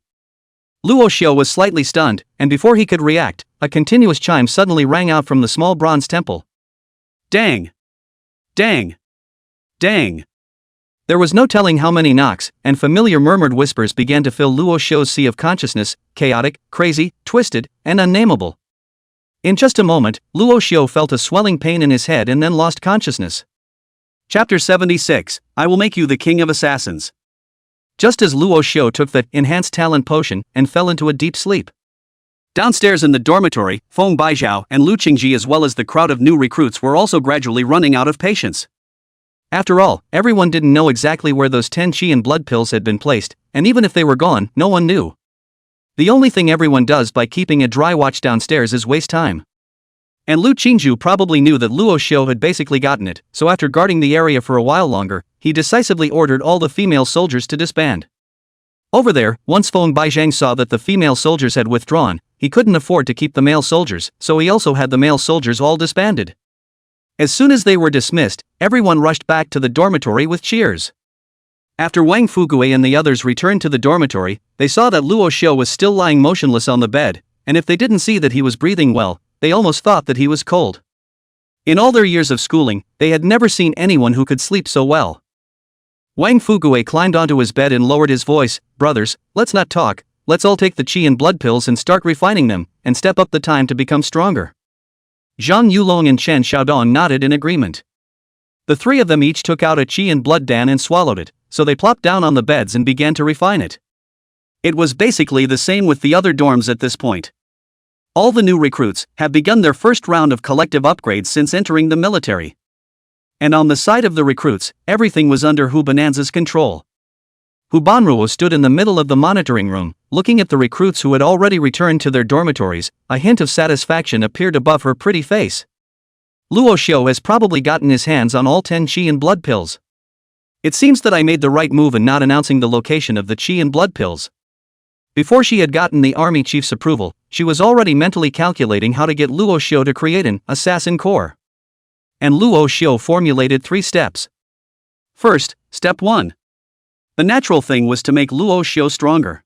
Luo Xiu was slightly stunned, and before he could react, a continuous chime suddenly rang out from the small bronze temple. Dang! Dang! Dang! There was no telling how many knocks, and familiar murmured whispers began to fill Luo Xiu's sea of consciousness, chaotic, crazy, twisted, and unnameable. In just a moment, Luo Xiu felt a swelling pain in his head and then lost consciousness. Chapter 76, I will make you the king of assassins. Just as Luo Xiu took the enhanced talent potion and fell into a deep sleep. Downstairs in the dormitory, Feng Baijiao and Lu Qingci as well as the crowd of new recruits were also gradually running out of patience. After all, everyone didn't know exactly where those 10 qi and blood pills had been placed, and even if they were gone, no one knew. The only thing everyone does by keeping a dry watch downstairs is waste time. And Lu Qingci probably knew that Luo Xiu had basically gotten it, so after guarding the area for a while longer, he decisively ordered all the female soldiers to disband. Over there, once Feng Baijiang saw that the female soldiers had withdrawn, he couldn't afford to keep the male soldiers, so he also had the male soldiers all disbanded. As soon as they were dismissed, everyone rushed back to the dormitory with cheers. After Wang Fugui and the others returned to the dormitory, they saw that Luo Xiu was still lying motionless on the bed, and if they didn't see that he was breathing well, they almost thought that he was cold. In all their years of schooling, they had never seen anyone who could sleep so well. Wang Fugui climbed onto his bed and lowered his voice. Brothers, let's not talk, let's all take the qi and blood pills and start refining them, and step up the time to become stronger. Zhang Yulong and Chen Xiaodong nodded in agreement. The three of them each took out a qi and blood dan and swallowed it, so they plopped down on the beds and began to refine it. It was basically the same with the other dorms at this point. All the new recruits have begun their first round of collective upgrades since entering the military. And on the side of the recruits, everything was under Hu Bonanza's control. Hu Banruo stood in the middle of the monitoring room, looking at the recruits who had already returned to their dormitories. A hint of satisfaction appeared above her pretty face. Luo Xiu has probably gotten his hands on all 10 qi and blood pills. It seems that I made the right move in not announcing the location of the qi and blood pills. Before she had gotten the army chief's approval, she was already mentally calculating how to get Luo Xiu to create an assassin corps. And Luo Xiu formulated 3 steps. First, step 1. The natural thing was to make Luo Xiu stronger.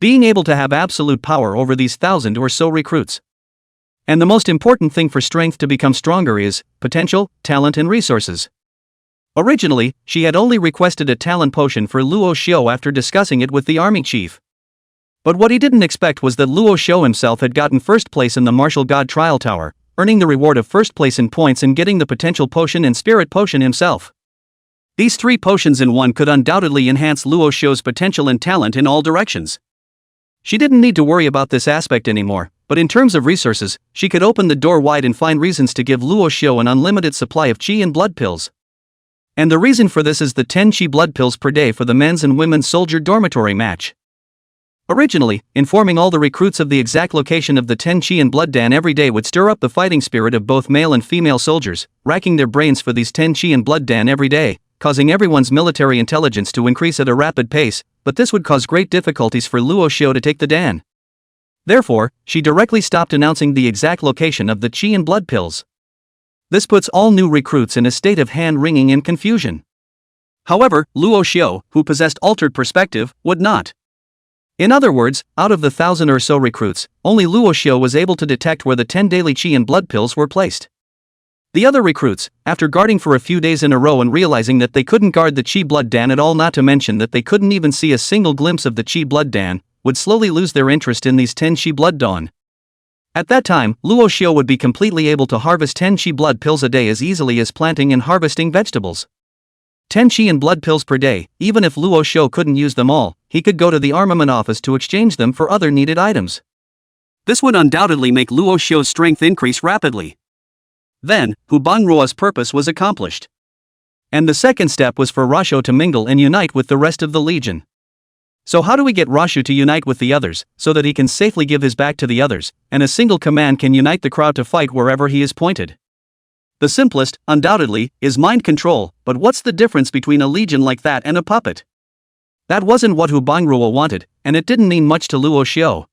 Being able to have absolute power over these 1,000 or so recruits. And the most important thing for strength to become stronger is potential, talent and resources. Originally, she had only requested a talent potion for Luo Xiu after discussing it with the army chief. But what he didn't expect was that Luo Xiu himself had gotten first place in the martial god trial tower, earning the reward of first place in points and getting the potential potion and spirit potion himself. These 3 potions in one could undoubtedly enhance Luo Xiu's potential and talent in all directions. She didn't need to worry about this aspect anymore, but in terms of resources, she could open the door wide and find reasons to give Luo Xiu an unlimited supply of qi and blood pills. And the reason for this is the 10 qi blood pills per day for the men's and women's soldier dormitory match. Originally, informing all the recruits of the exact location of the 10 qi and blood dan every day would stir up the fighting spirit of both male and female soldiers, racking their brains for these 10 qi and blood dan every day, causing everyone's military intelligence to increase at a rapid pace, but this would cause great difficulties for Luo Xiu to take the dan. Therefore, she directly stopped announcing the exact location of the qi and blood pills. This puts all new recruits in a state of hand-wringing and confusion. However, Luo Xiu, who possessed altered perspective, would not. In other words, out of the 1,000 or so recruits, only Luo Xiu was able to detect where the 10 daily qi and blood pills were placed. The other recruits, after guarding for a few days in a row and realizing that they couldn't guard the qi blood dan at all, not to mention that they couldn't even see a single glimpse of the qi blood dan, would slowly lose their interest in these 10 qi blood dan. At that time, Luo Xiu would be completely able to harvest 10 qi blood pills a day as easily as planting and harvesting vegetables. 10 qi and blood pills per day. Even if Luo Xiu couldn't use them all, he could go to the armament office to exchange them for other needed items. This would undoubtedly make Luo Xiu's strength increase rapidly. Then, Hu Banruo's purpose was accomplished. And the second step was for Rashu to mingle and unite with the rest of the legion. So how do we get Rashu to unite with the others, so that he can safely give his back to the others, and a single command can unite the crowd to fight wherever he is pointed? The simplest, undoubtedly, is mind control, but what's the difference between a legion like that and a puppet? That wasn't what Hu Banruo wanted, and it didn't mean much to Luo Xiu.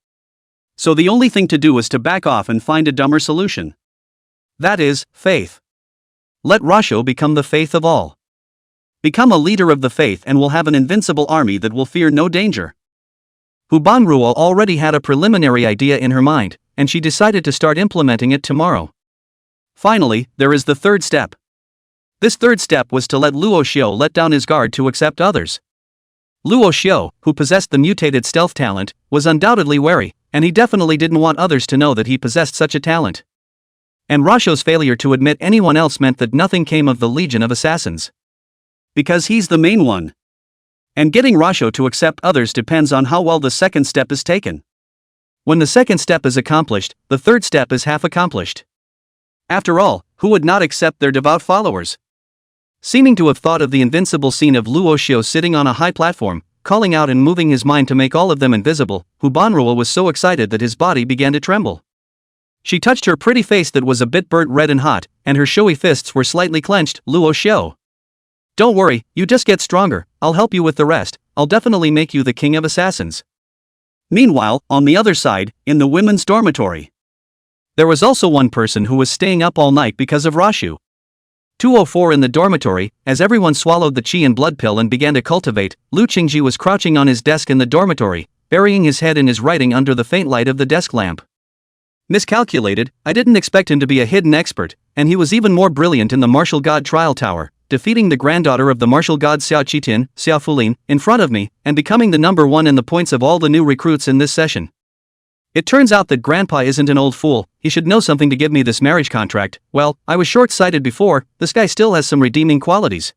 So the only thing to do is to back off and find a dumber solution. That is, faith. Let Rashu become the faith of all. Become a leader of the faith and we'll have an invincible army that will fear no danger. Hu Banruo already had a preliminary idea in her mind, and she decided to start implementing it tomorrow. Finally, there is the third step. This third step was to let Luo Xiu let down his guard to accept others. Luo Xiu, who possessed the mutated stealth talent, was undoubtedly wary, and he definitely didn't want others to know that he possessed such a talent. And Rashu's failure to admit anyone else meant that nothing came of the Legion of Assassins. Because he's the main one. And getting Rashu to accept others depends on how well the second step is taken. When the second step is accomplished, the third step is half accomplished. After all, who would not accept their devout followers? Seeming to have thought of the invincible scene of Luo Xiu sitting on a high platform, calling out and moving his mind to make all of them invisible, Hu Banruo was so excited that his body began to tremble. She touched her pretty face that was a bit burnt red and hot, and her showy fists were slightly clenched. Luo Xiu. Don't worry, you just get stronger, I'll help you with the rest, I'll definitely make you the king of assassins. Meanwhile, on the other side, in the women's dormitory, there was also one person who was staying up all night because of Rashu. 204 in the dormitory, as everyone swallowed the qi and blood pill and began to cultivate, Lu Qingci was crouching on his desk in the dormitory, burying his head in his writing under the faint light of the desk lamp. Miscalculated, I didn't expect him to be a hidden expert, and he was even more brilliant in the martial god trial tower, defeating the granddaughter of the martial god Xiao Qitin, Xiao Fulin, in front of me, and becoming the number one in the points of all the new recruits in this session. It turns out that Grandpa isn't an old fool, he should know something to give me this marriage contract. Well, I was short-sighted before, this guy still has some redeeming qualities.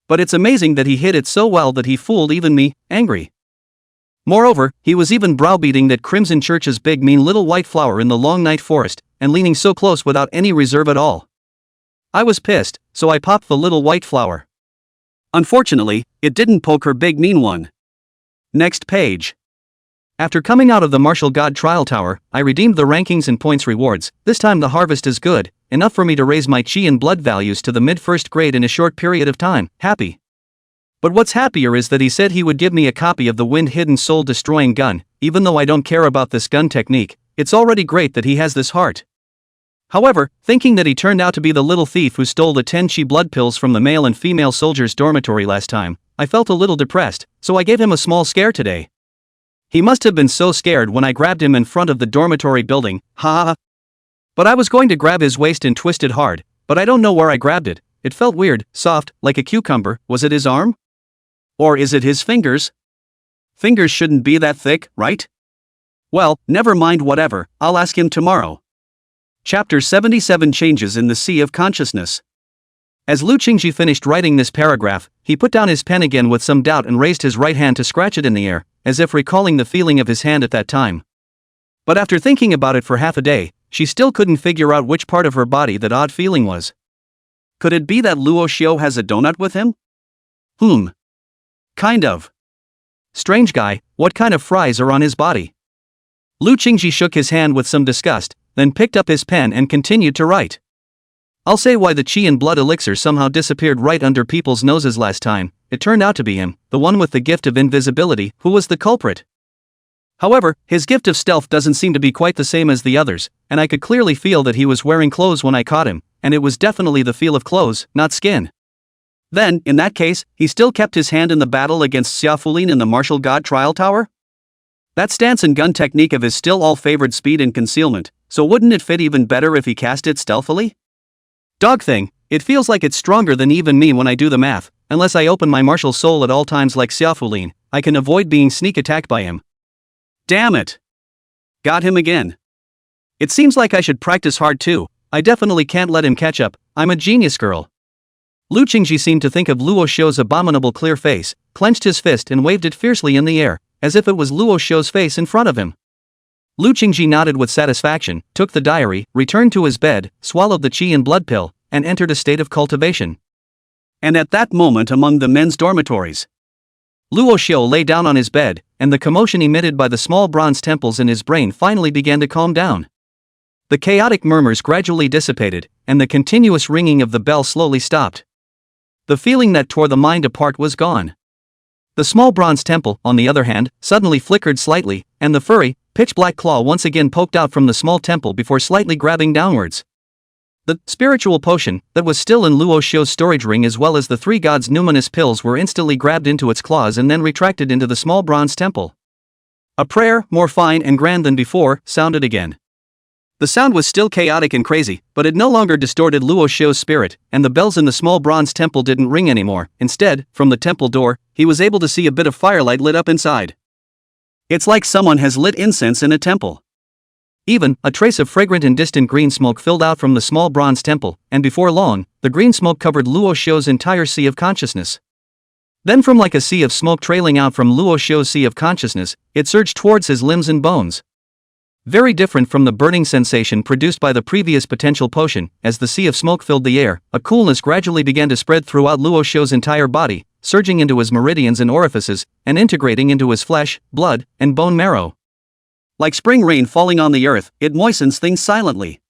But it's amazing that he hid it so well that he fooled even me, angry. Moreover, he was even browbeating that Crimson Church's big mean little white flower in the long night forest, and leaning so close without any reserve at all. I was pissed, so I popped the little white flower. Unfortunately, it didn't poke her big mean one. Next page. After coming out of the martial god trial tower, I redeemed the rankings and points rewards. This time the harvest is good, enough for me to raise my chi and blood values to the mid-first grade in a short period of time. Happy. But what's happier is that he said he would give me a copy of the wind-hidden soul-destroying gun. Even though I don't care about this gun technique, it's already great that he has this heart. However, thinking that he turned out to be the little thief who stole the 10 chi blood pills from the male and female soldiers' dormitory last time, I felt a little depressed, so I gave him a small scare today. He must have been so scared when I grabbed him in front of the dormitory building, ha ha ha. But I was going to grab his waist and twist it hard, but I don't know where I grabbed it. It felt weird, soft, like a cucumber. Was it his arm? Or is it his fingers? Fingers shouldn't be that thick, right? Well, never mind, whatever, I'll ask him tomorrow. Chapter 77 Changes in the Sea of Consciousness. As Lu Qingci finished writing this paragraph, he put down his pen again with some doubt and raised his right hand to scratch it in the air, as if recalling the feeling of his hand at that time. But after thinking about it for half a day, she still couldn't figure out which part of her body that odd feeling was. Could it be that Luo Xiu has a donut with him? Kind of. Strange guy, what kind of fries are on his body? Lu Qingci shook his hand with some disgust, then picked up his pen and continued to write. I'll say why the chi and blood elixir somehow disappeared right under people's noses last time. It turned out to be him, the one with the gift of invisibility, who was the culprit. However, his gift of stealth doesn't seem to be quite the same as the others, and I could clearly feel that he was wearing clothes when I caught him, and it was definitely the feel of clothes, not skin. Then, in that case, he still kept his hand in the battle against Xiao Fulin in the martial god trial tower? That stance and gun technique of his still all favored speed and concealment, so wouldn't it fit even better if he cast it stealthily? Dog thing, it feels like it's stronger than even me when I do the math. Unless I open my martial soul at all times like Xiao Fulin, I can avoid being sneak attacked by him. Damn it! Got him again. It seems like I should practice hard too. I definitely can't let him catch up. I'm a genius girl. Lu Qingci seemed to think of Luo Xiu's abominable clear face, clenched his fist and waved it fiercely in the air, as if it was Luo Xiu's face in front of him. Lu Qingci nodded with satisfaction, took the diary, returned to his bed, swallowed the chi and blood pill, and entered a state of cultivation. And at that moment among the men's dormitories, Luo Xiu lay down on his bed, and the commotion emitted by the small bronze temples in his brain finally began to calm down. The chaotic murmurs gradually dissipated, and the continuous ringing of the bell slowly stopped. The feeling that tore the mind apart was gone. The small bronze temple, on the other hand, suddenly flickered slightly, and the furry, pitch-black claw once again poked out from the small temple before slightly grabbing downwards. The spiritual potion that was still in Luo Xiu's storage ring as well as the three gods' numinous pills were instantly grabbed into its claws and then retracted into the small bronze temple. A prayer, more fine and grand than before, sounded again. The sound was still chaotic and crazy, but it no longer distorted Luo Xiu's spirit, and the bells in the small bronze temple didn't ring anymore. Instead, from the temple door, he was able to see a bit of firelight lit up inside. It's like someone has lit incense in a temple. Even, a trace of fragrant and distant green smoke filled out from the small bronze temple, and before long, the green smoke covered Luo Xiu's entire sea of consciousness. Then from like a sea of smoke trailing out from Luo Xiu's sea of consciousness, it surged towards his limbs and bones. Very different from the burning sensation produced by the previous potential potion, as the sea of smoke filled the air, a coolness gradually began to spread throughout Luo Xiu's entire body, surging into his meridians and orifices, and integrating into his flesh, blood, and bone marrow. Like spring rain falling on the earth, it moistens things silently.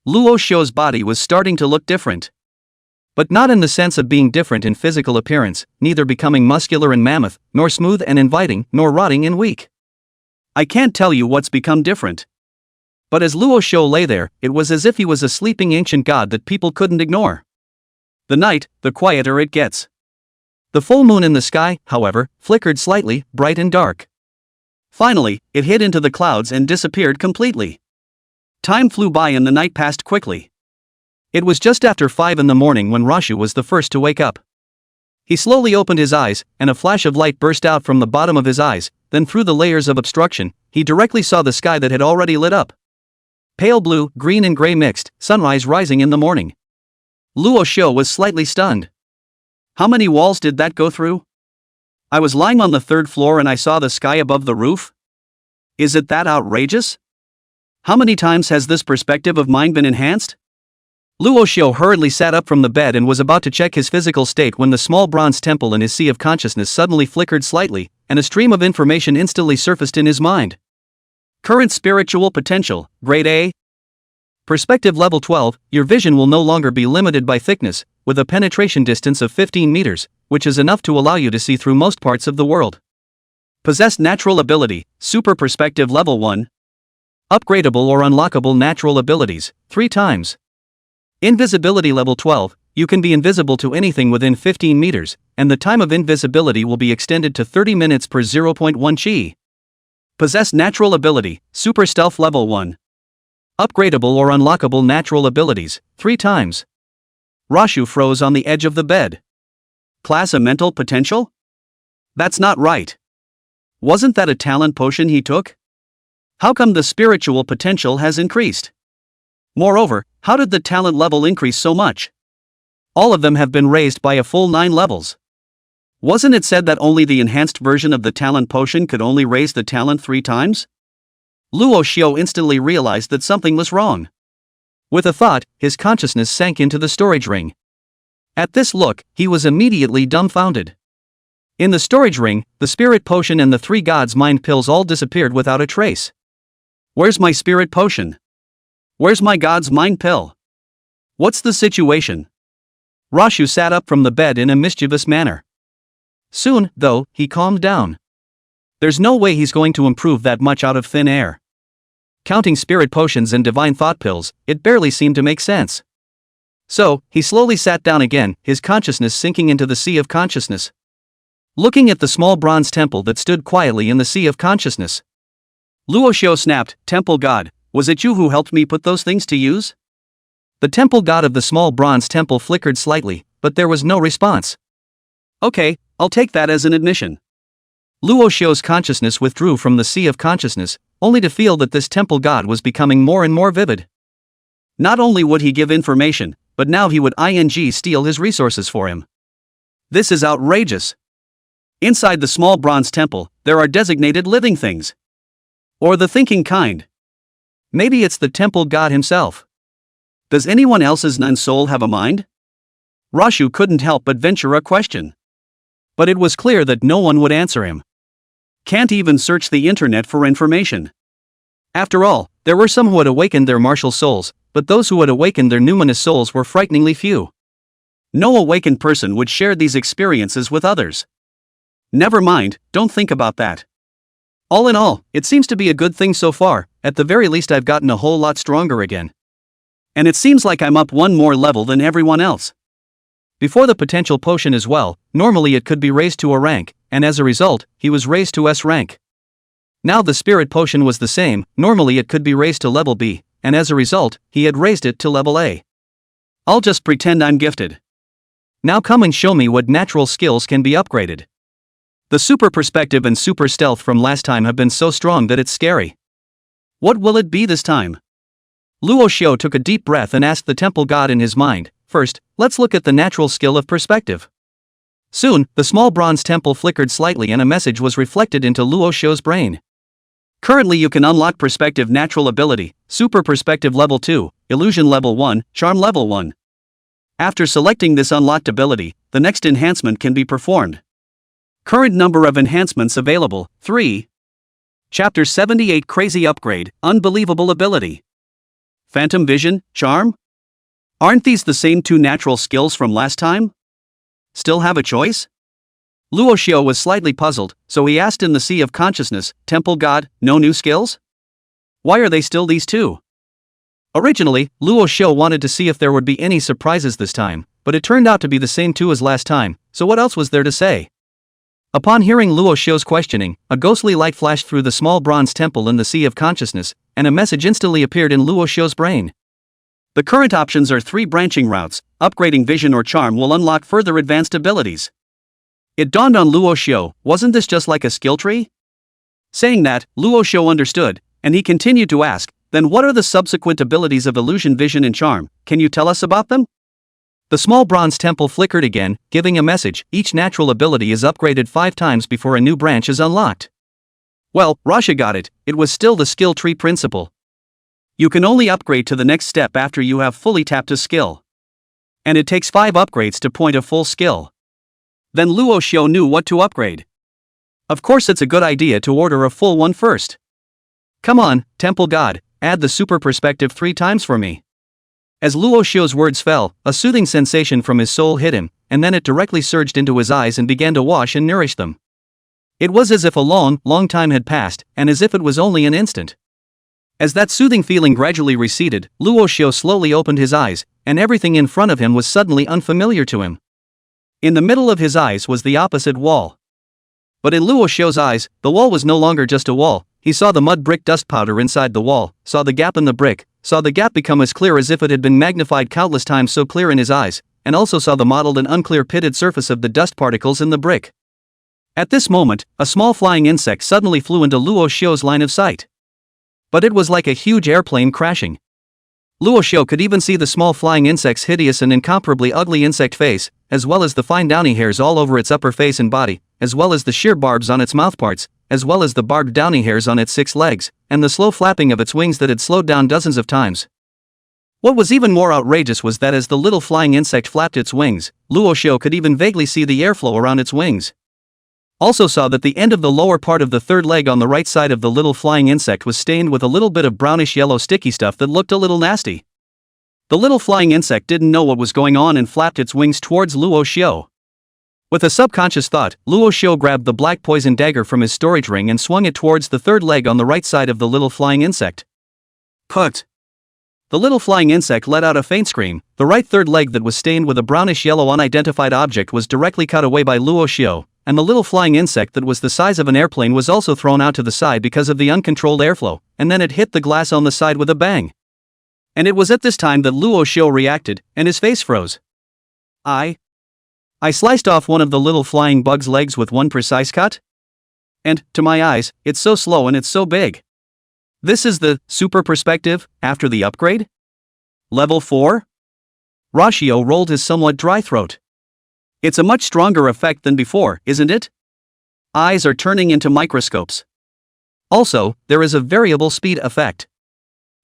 Luo Xiu's body was starting to look different. But not in the sense of being different in physical appearance, neither becoming muscular and mammoth, nor smooth and inviting, nor rotting and weak. I can't tell you what's become different. But as Luo Xiu lay there, it was as if he was a sleeping ancient god that people couldn't ignore. The night, the quieter it gets. The full moon in the sky, however, flickered slightly, bright and dark. Finally, it hid into the clouds and disappeared completely. Time flew by and the night passed quickly. It was just after 5 in the morning when Rashu was the first to wake up. He slowly opened his eyes, and a flash of light burst out from the bottom of his eyes, then through the layers of obstruction, he directly saw the sky that had already lit up. Pale blue, green and gray mixed, sunrise rising in the morning. Luo Xiu was slightly stunned. How many walls did that go through? I was lying on the 3rd floor and I saw the sky above the roof? Is it that outrageous? How many times has this perspective of mine been enhanced? Luo Xiu hurriedly sat up from the bed and was about to check his physical state when the small bronze temple in his sea of consciousness suddenly flickered slightly, and a stream of information instantly surfaced in his mind. Current spiritual potential, grade A. Perspective level 12, your vision will no longer be limited by thickness, with a penetration distance of 15 meters, which is enough to allow you to see through most parts of the world. Possess natural ability, super perspective level 1. Upgradable or unlockable natural abilities, 3 times. Invisibility level 12, you can be invisible to anything within 15 meters, and the time of invisibility will be extended to 30 minutes per 0.1 chi. Possess natural ability, super stealth level 1. Upgradable or unlockable natural abilities, 3 times. Rashu froze on the edge of the bed. Class a mental potential? That's not right. Wasn't that a talent potion he took? How come the spiritual potential has increased? Moreover, how did the talent level increase so much? All of them have been raised by a full 9 levels. Wasn't it said that only the enhanced version of the talent potion could only raise the talent 3 times? Luo Xiu instantly realized that something was wrong. With a thought, his consciousness sank into the storage ring. At this look, he was immediately dumbfounded. In the storage ring, the spirit potion and the 3 gods' mind pills all disappeared without a trace. Where's my spirit potion? Where's my god's mind pill? What's the situation? Rashu sat up from the bed in a mischievous manner. Soon, though, he calmed down. There's no way he's going to improve that much out of thin air. Counting spirit potions and divine thought pills, it barely seemed to make sense. So, he slowly sat down again, his consciousness sinking into the sea of consciousness. Looking at the small bronze temple that stood quietly in the sea of consciousness. Luo Xiu snapped, Temple God, was it you who helped me put those things to use? The temple god of the small bronze temple flickered slightly, but there was no response. Okay, I'll take that as an admission. Luo Xiu's consciousness withdrew from the sea of consciousness, only to feel that this temple god was becoming more and more vivid. Not only would he give information, but now he would steal his resources for him. This is outrageous. Inside the small bronze temple, there are designated living things. Or the thinking kind. Maybe it's the temple god himself. Does anyone else's non-soul have a mind? Rashu couldn't help but venture a question. But it was clear that no one would answer him. Can't even search the internet for information. After all, there were some who had awakened their martial souls, but those who had awakened their numinous souls were frighteningly few. No awakened person would share these experiences with others. Never mind, don't think about that. All in all, it seems to be a good thing so far. At the very least I've gotten a whole lot stronger again. And it seems like I'm up 1 more level than everyone else. Before the potential potion as well, normally it could be raised to a rank, and as a result, he was raised to S rank. Now the spirit potion was the same, normally it could be raised to level B, and as a result, he had raised it to level A. I'll just pretend I'm gifted. Now come and show me what natural skills can be upgraded. The super perspective and super stealth from last time have been so strong that it's scary. What will it be this time? Luo Xiu took a deep breath and asked the temple god in his mind, first, let's look at the natural skill of perspective. Soon, the small bronze temple flickered slightly and a message was reflected into Luo Xiu's brain. Currently you can unlock perspective natural ability, super perspective level 2, illusion level 1, charm level 1. After selecting this unlocked ability, the next enhancement can be performed. Current number of enhancements available, 3. Chapter 78 Crazy Upgrade, Unbelievable Ability. Phantom Vision, Charm? Aren't these the same 2 natural skills from last time? Still have a choice? Luo Xiu was slightly puzzled, so he asked in the Sea of Consciousness, Temple God, no new skills? Why are they still these 2? Originally, Luo Xiu wanted to see if there would be any surprises this time, but it turned out to be the same 2 as last time, so what else was there to say? Upon hearing Luo Xiu's questioning, a ghostly light flashed through the small bronze temple in the Sea of Consciousness, and a message instantly appeared in Luo Xiu's brain. The current options are 3 branching routes. Upgrading vision or charm will unlock further advanced abilities. It dawned on Luo Xiu, wasn't this just like a skill tree? Saying that, Luo Xiu understood, and he continued to ask, then what are the subsequent abilities of illusion, vision and charm? Can you tell us about them? The small bronze temple flickered again, giving a message. Each natural ability is upgraded 5 times before a new branch is unlocked. Well, Rasha got it, it was still the skill tree principle. You can only upgrade to the next step after you have fully tapped a skill. And it takes 5 upgrades to point a full skill. Then Luo Xiu knew what to upgrade. Of course it's a good idea to order a full one first. Come on, temple god, add the super perspective 3 times for me. As Luo Xiu's words fell, a soothing sensation from his soul hit him, and then it directly surged into his eyes and began to wash and nourish them. It was as if a long, long time had passed, and as if it was only an instant. As that soothing feeling gradually receded, Luo Xiu slowly opened his eyes, and everything in front of him was suddenly unfamiliar to him. In the middle of his eyes was the opposite wall. But in Luo Xiu's eyes, the wall was no longer just a wall. He saw the mud brick dust powder inside the wall, saw the gap in the brick, saw the gap become as clear as if it had been magnified countless times, so clear in his eyes, and also saw the mottled and unclear pitted surface of the dust particles in the brick. At this moment, a small flying insect suddenly flew into Luo Xiu's line of sight. But it was like a huge airplane crashing. Luo Xiu could even see the small flying insect's hideous and incomparably ugly insect face, as well as the fine downy hairs all over its upper face and body, as well as the sheer barbs on its mouthparts, as well as the barbed downy hairs on its 6 legs, and the slow flapping of its wings that had slowed down dozens of times. What was even more outrageous was that as the little flying insect flapped its wings, Luo Xiu could even vaguely see the airflow around its wings. Also saw that the end of the lower part of the 3rd leg on the right side of the little flying insect was stained with a little bit of brownish yellow sticky stuff that looked a little nasty. The little flying insect didn't know what was going on and flapped its wings towards Luo Xiu. With a subconscious thought, Luo Xiu grabbed the black poison dagger from his storage ring and swung it towards the 3rd leg on the right side of the little flying insect. Put! The little flying insect let out a faint scream. The right 3rd leg that was stained with a brownish yellow unidentified object was directly cut away by Luo Xiu, and the little flying insect that was the size of an airplane was also thrown out to the side because of the uncontrolled airflow, and then it hit the glass on the side with a bang. And it was at this time that Luo Xiu reacted, and his face froze. I sliced off one of the little flying bug's legs with one precise cut? And, to my eyes, it's so slow and it's so big. This is the super perspective after the upgrade? Level 4? Rasha rolled his somewhat dry throat. It's a much stronger effect than before, isn't it? Eyes are turning into microscopes. Also, there is a variable speed effect.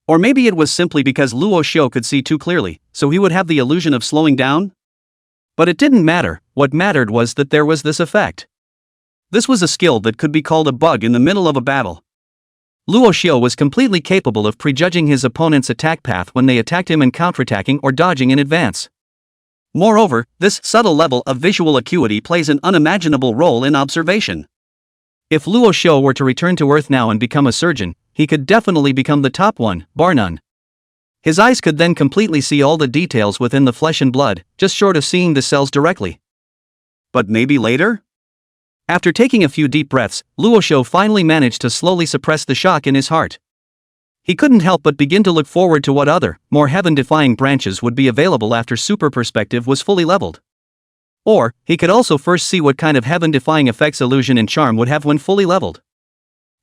Or maybe it was simply because Luo Xiu could see too clearly, so he would have the illusion of slowing down? But it didn't matter, what mattered was that there was this effect. This was a skill that could be called a bug in the middle of a battle. Luo Xiu was completely capable of prejudging his opponent's attack path when they attacked him and counterattacking or dodging in advance. Moreover, this subtle level of visual acuity plays an unimaginable role in observation. If Luo Xiu were to return to Earth now and become a surgeon, he could definitely become the top one, bar none. His eyes could then completely see all the details within the flesh and blood, just short of seeing the cells directly. But maybe later? After taking a few deep breaths, Luo Xiu finally managed to slowly suppress the shock in his heart. He couldn't help but begin to look forward to what other, more heaven-defying branches would be available after super perspective was fully leveled. Or, he could also first see what kind of heaven-defying effects illusion and charm would have when fully leveled.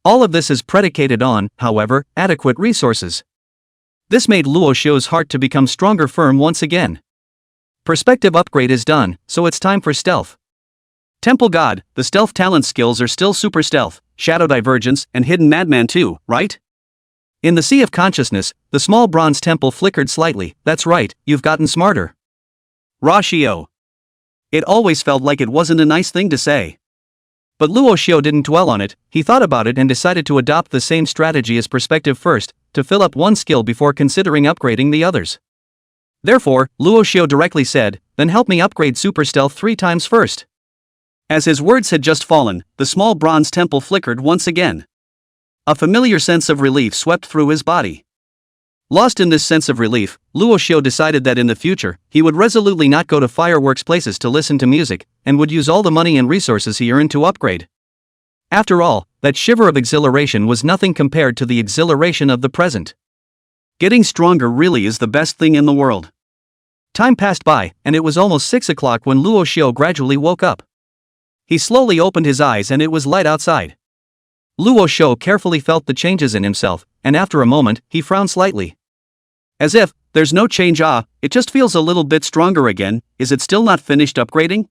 All of this is predicated on, however, adequate resources. This made Luo Xiu's heart to become stronger firm once again. Perspective upgrade is done, so it's time for stealth. Temple God, the stealth talent skills are still super stealth, shadow divergence, and hidden madman too, right? In the sea of consciousness, the small bronze temple flickered slightly. That's right, you've gotten smarter. Rasha. It always felt like it wasn't a nice thing to say. But Luo Xiu didn't dwell on it. He thought about it and decided to adopt the same strategy as perspective first, to fill up one skill before considering upgrading the others. Therefore, Luo Xiu directly said, then help me upgrade super stealth 3 times first. As his words had just fallen, the small bronze temple flickered once again. A familiar sense of relief swept through his body. Lost in this sense of relief, Luo Xiu decided that in the future, he would resolutely not go to fireworks places to listen to music, and would use all the money and resources he earned to upgrade. After all, that shiver of exhilaration was nothing compared to the exhilaration of the present. Getting stronger really is the best thing in the world. Time passed by, and it was almost 6 o'clock when Luo Xiu gradually woke up. He slowly opened his eyes and it was light outside. Luo Xiu carefully felt the changes in himself, and after a moment, he frowned slightly. As if, there's no change, it just feels a little bit stronger again, is it still not finished upgrading?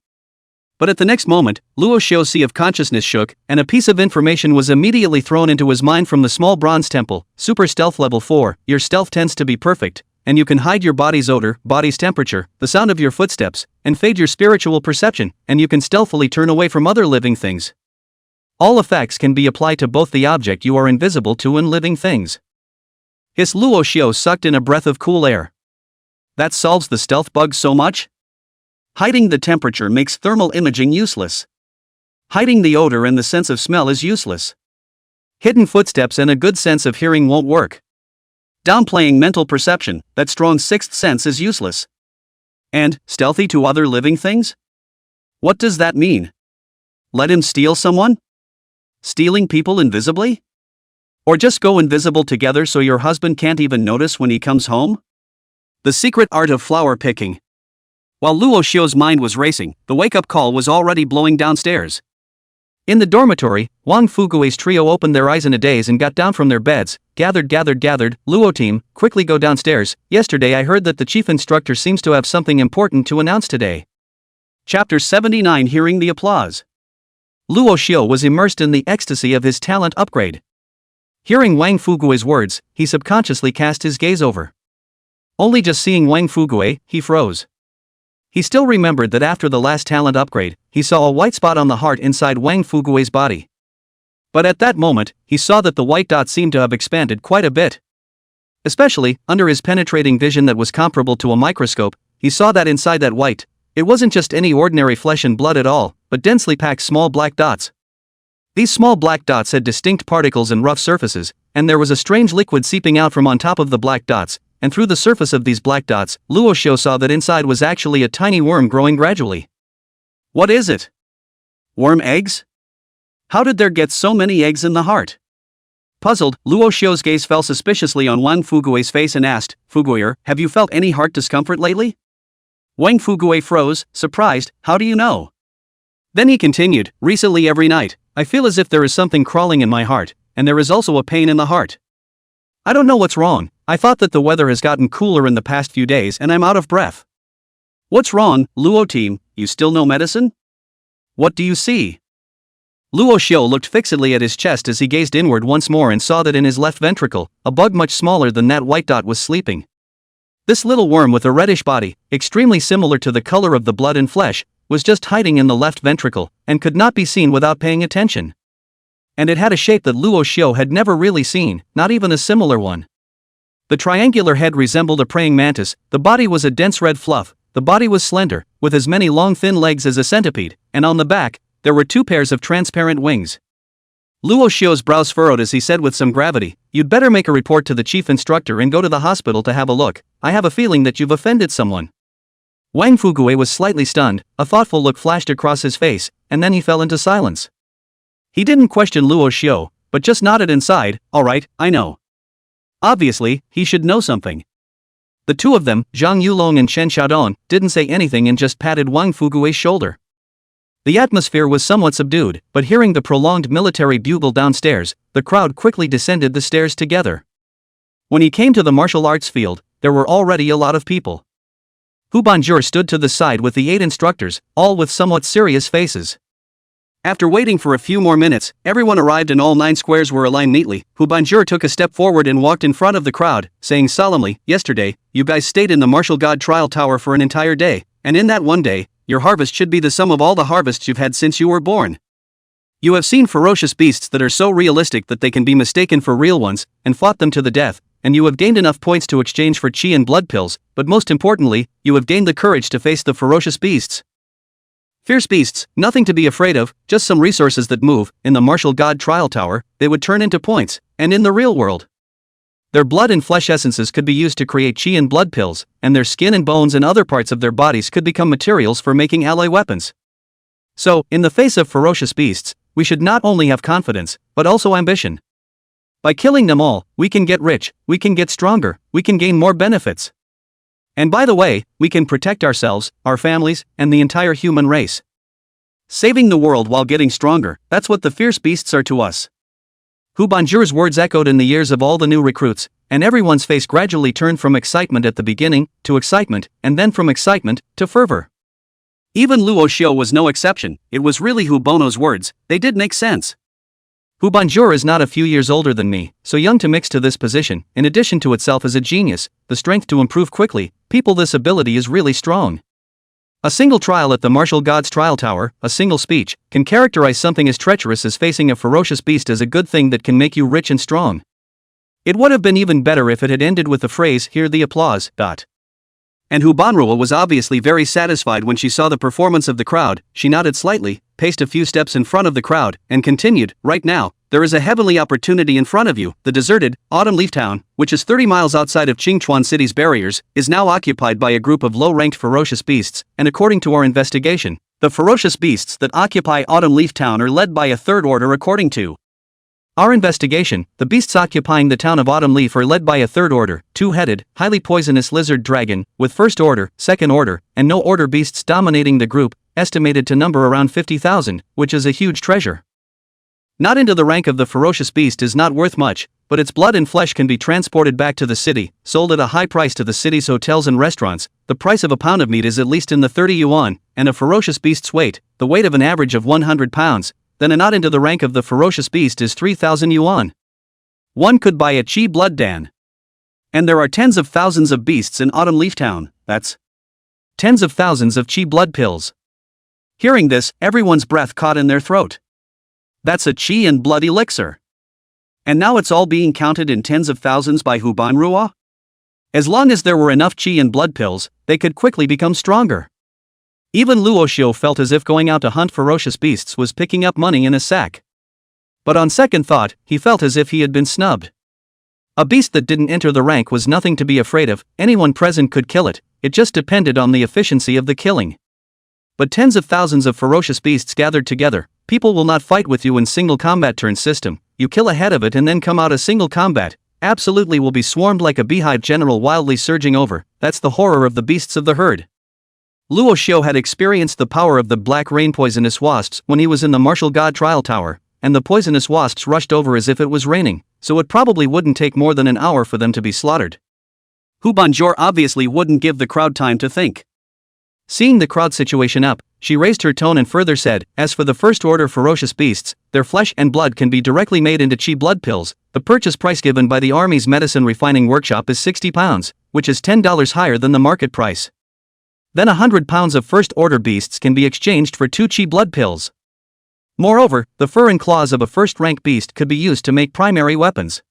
But at the next moment, Luo Xiu's sea of consciousness shook, and a piece of information was immediately thrown into his mind from the small bronze temple. Super stealth level 4, your stealth tends to be perfect, and you can hide your body's odor, body's temperature, the sound of your footsteps, and fade your spiritual perception, and you can stealthily turn away from other living things. All effects can be applied to both the object you are invisible to and living things. His Luo Xiu sucked in a breath of cool air. That solves the stealth bug so much? Hiding the temperature makes thermal imaging useless. Hiding the odor and the sense of smell is useless. Hidden footsteps and a good sense of hearing won't work. Downplaying mental perception, that strong sixth sense, is useless. And, stealthy to other living things? What does that mean? Let him steal someone? Stealing people invisibly? Or just go invisible together so your husband can't even notice when he comes home? The secret art of flower picking. While Luo Xiu's mind was racing, the wake-up call was already blowing downstairs. In the dormitory, Wang Fugui's trio opened their eyes in a daze and got down from their beds. Gathered. Luo team, quickly go downstairs. Yesterday I heard that the chief instructor seems to have something important to announce today. Chapter 79. Hearing the applause. Luo Xiu was immersed in the ecstasy of his talent upgrade. Hearing Wang Fugui's words, he subconsciously cast his gaze over. Only just seeing Wang Fugui, he froze. He still remembered that after the last talent upgrade, he saw a white spot on the heart inside Wang Fugui's body. But at that moment, he saw that the white dot seemed to have expanded quite a bit. Especially, under his penetrating vision that was comparable to a microscope, he saw that inside that white, it wasn't just any ordinary flesh and blood at all, but densely packed small black dots. These small black dots had distinct particles and rough surfaces, and there was a strange liquid seeping out from on top of the black dots, and through the surface of these black dots, Luo Xiu saw that inside was actually a tiny worm growing gradually. What is it? Worm eggs? How did there get so many eggs in the heart? Puzzled, Luo Xiu's gaze fell suspiciously on Wang Fugui's face and asked, "Fuguier, have you felt any heart discomfort lately?" Wang Fugui froze, surprised. "How do you know?" Then he continued, "Recently every night, I feel as if there is something crawling in my heart, and there is also a pain in the heart. I don't know what's wrong. I thought that the weather has gotten cooler in the past few days and I'm out of breath." "What's wrong, Luo team? You still no medicine? What do you see?" Luo Xiu looked fixedly at his chest as he gazed inward once more and saw that in his left ventricle, a bug much smaller than that white dot was sleeping. This little worm with a reddish body, extremely similar to the color of the blood and flesh, was just hiding in the left ventricle, and could not be seen without paying attention. And it had a shape that Luo Xiu had never really seen, not even a similar one. The triangular head resembled a praying mantis, the body was a dense red fluff, the body was slender, with as many long thin legs as a centipede, and on the back, there were 2 pairs of transparent wings. Luo Xiu's brows furrowed as he said with some gravity, "You'd better make a report to the chief instructor and go to the hospital to have a look. I have a feeling that you've offended someone." Wang Fugui was slightly stunned, a thoughtful look flashed across his face, and then he fell into silence. He didn't question Luo Xiu, but just nodded and sighed, "All right, I know." Obviously, he should know something. The two of them, Zhang Yulong and Chen Xiaodong, didn't say anything and just patted Wang Fugui's shoulder. The atmosphere was somewhat subdued, but hearing the prolonged military bugle downstairs, the crowd quickly descended the stairs together. When he came to the martial arts field, there were already a lot of people. Hu Banjur stood to the side with the 8 instructors, all with somewhat serious faces. After waiting for a few more minutes, everyone arrived and all 9 squares were aligned neatly. Hu Banjur took a step forward and walked in front of the crowd, saying solemnly, "Yesterday, you guys stayed in the martial god trial tower for an entire day, and in that one day, your harvest should be the sum of all the harvests you've had since you were born. You have seen ferocious beasts that are so realistic that they can be mistaken for real ones, and fought them to the death, and you have gained enough points to exchange for chi and blood pills, but most importantly, you have gained the courage to face the ferocious beasts. Fierce beasts, nothing to be afraid of, just some resources that move. In the martial god trial tower, they would turn into points, and in the real world, their blood and flesh essences could be used to create chi and blood pills, and their skin and bones and other parts of their bodies could become materials for making alloy weapons. So, in the face of ferocious beasts, we should not only have confidence, but also ambition. By killing them all, we can get rich, we can get stronger, we can gain more benefits. And by the way, we can protect ourselves, our families, and the entire human race. Saving the world while getting stronger, that's what the fierce beasts are to us. Hu Banju's words echoed in the ears of all the new recruits, and everyone's face gradually turned from excitement at the beginning, to excitement, and then from excitement, to fervor. Even Luo Xiu was no exception. It was really Hu Bono's words, they did make sense. Hu Banju is not a few years older than me, so young to mix to this position, in addition to itself as a genius, the strength to improve quickly, people this ability is really strong. A single trial at the martial god's trial tower, a single speech, can characterize something as treacherous as facing a ferocious beast as a good thing that can make you rich and strong. It would have been even better if it had ended with the phrase, "Hear the applause." And Hu Banrua was obviously very satisfied when she saw the performance of the crowd. She nodded slightly, paced a few steps in front of the crowd, and continued, "Right now, there is a heavenly opportunity in front of you. The deserted, Autumn Leaf Town, which is 30 miles outside of Qingchuan City's barriers, is now occupied by a group of low-ranked ferocious beasts, and according to our investigation, the ferocious beasts that occupy Autumn Leaf Town are led by a third order according to our investigation, the beasts occupying the town of Autumn Leaf are led by a third order, two-headed, highly poisonous lizard dragon, with first order, second order, and no order beasts dominating the group, estimated to number around 50,000, which is a huge treasure. Not into the rank of the ferocious beast is not worth much, but its blood and flesh can be transported back to the city, sold at a high price to the city's hotels and restaurants. The price of a pound of meat is at least in the 30 yuan, and a ferocious beast's weight, the weight of an average of 100 pounds, then a not into the rank of the ferocious beast is 3,000 yuan. One could buy a Qi blood dan. And there are tens of thousands of beasts in Autumn Leaf Town, that's tens of thousands of Qi blood pills. Hearing this, everyone's breath caught in their throat. That's a Qi and blood elixir. And now it's all being counted in tens of thousands by Hu Banrua? As long as there were enough Qi and blood pills, they could quickly become stronger. Even Luo Xiu felt as if going out to hunt ferocious beasts was picking up money in a sack. But on second thought, he felt as if he had been snubbed. A beast that didn't enter the rank was nothing to be afraid of, anyone present could kill it, it just depended on the efficiency of the killing. But tens of thousands of ferocious beasts gathered together, people will not fight with you in single combat turn system, you kill ahead of it and then come out a single combat, absolutely will be swarmed like a beehive general wildly surging over, that's the horror of the beasts of the herd. Luo Xiu had experienced the power of the black rain poisonous wasps when he was in the martial god trial tower, and the poisonous wasps rushed over as if it was raining, so it probably wouldn't take more than an hour for them to be slaughtered. Hu Banjor obviously wouldn't give the crowd time to think. Seeing the crowd situation up, she raised her tone and further said, "As for the first order ferocious beasts, their flesh and blood can be directly made into Qi blood pills. The purchase price given by the Army's medicine refining workshop is 60 pounds, which is $10 higher than the market price. Then 100 pounds of first order beasts can be exchanged for 2 Qi blood pills. Moreover, the fur and claws of a first-rank beast could be used to make primary weapons.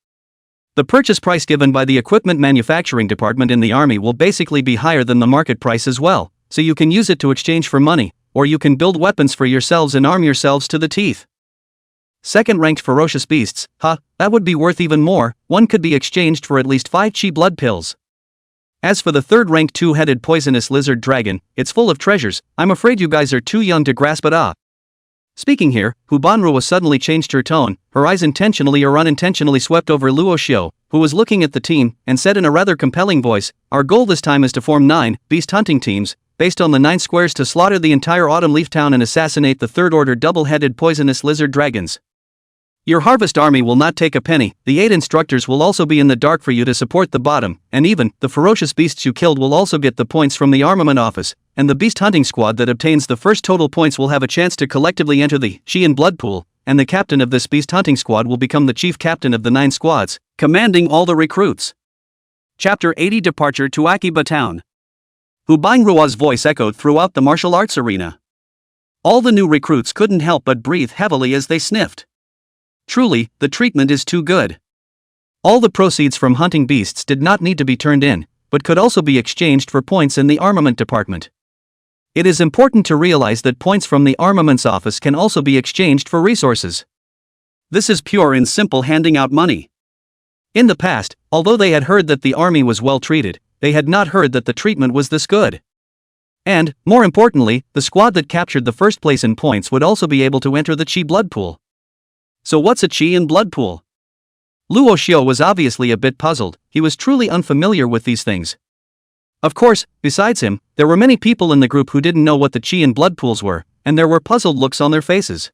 The purchase price given by the equipment manufacturing department in the army will basically be higher than the market price as well, so you can use it to exchange for money, or you can build weapons for yourselves and arm yourselves to the teeth. Second-ranked ferocious beasts, that would be worth even more, one could be exchanged for at least 5 Qi blood pills. As for the third-ranked two-headed poisonous lizard dragon, it's full of treasures, I'm afraid you guys are too young to grasp it. Speaking here, Hu Banrua suddenly changed her tone, her eyes intentionally or unintentionally swept over Luo Xiu, who was looking at the team, and said in a rather compelling voice, "Our goal this time is to form 9 beast hunting teams, based on the 9 squares to slaughter the entire Autumn Leaf Town and assassinate the third-order double-headed poisonous lizard dragons. Your harvest army will not take a penny, the 8 instructors will also be in the dark for you to support the bottom, and even, the ferocious beasts you killed will also get the points from the armament office, and the beast hunting squad that obtains the first total points will have a chance to collectively enter the Qi and blood pool, and the captain of this beast hunting squad will become the chief captain of the 9 squads, commanding all the recruits." Chapter 80 Departure to Akiba Town. Hu Bangrua's voice echoed throughout the martial arts arena. All the new recruits couldn't help but breathe heavily as they sniffed. Truly, the treatment is too good. All the proceeds from hunting beasts did not need to be turned in, but could also be exchanged for points in the armament department. It is important to realize that points from the armaments office can also be exchanged for resources. This is pure and simple handing out money. In the past, although they had heard that the army was well treated, they had not heard that the treatment was this good. And, more importantly, the squad that captured the first place in points would also be able to enter the Qi blood pool. So what's a Qi and blood pool? Luo Xiu was obviously a bit puzzled. He was truly unfamiliar with these things. Of course, besides him, there were many people in the group who didn't know what the qi and blood pools were, and there were puzzled looks on their faces.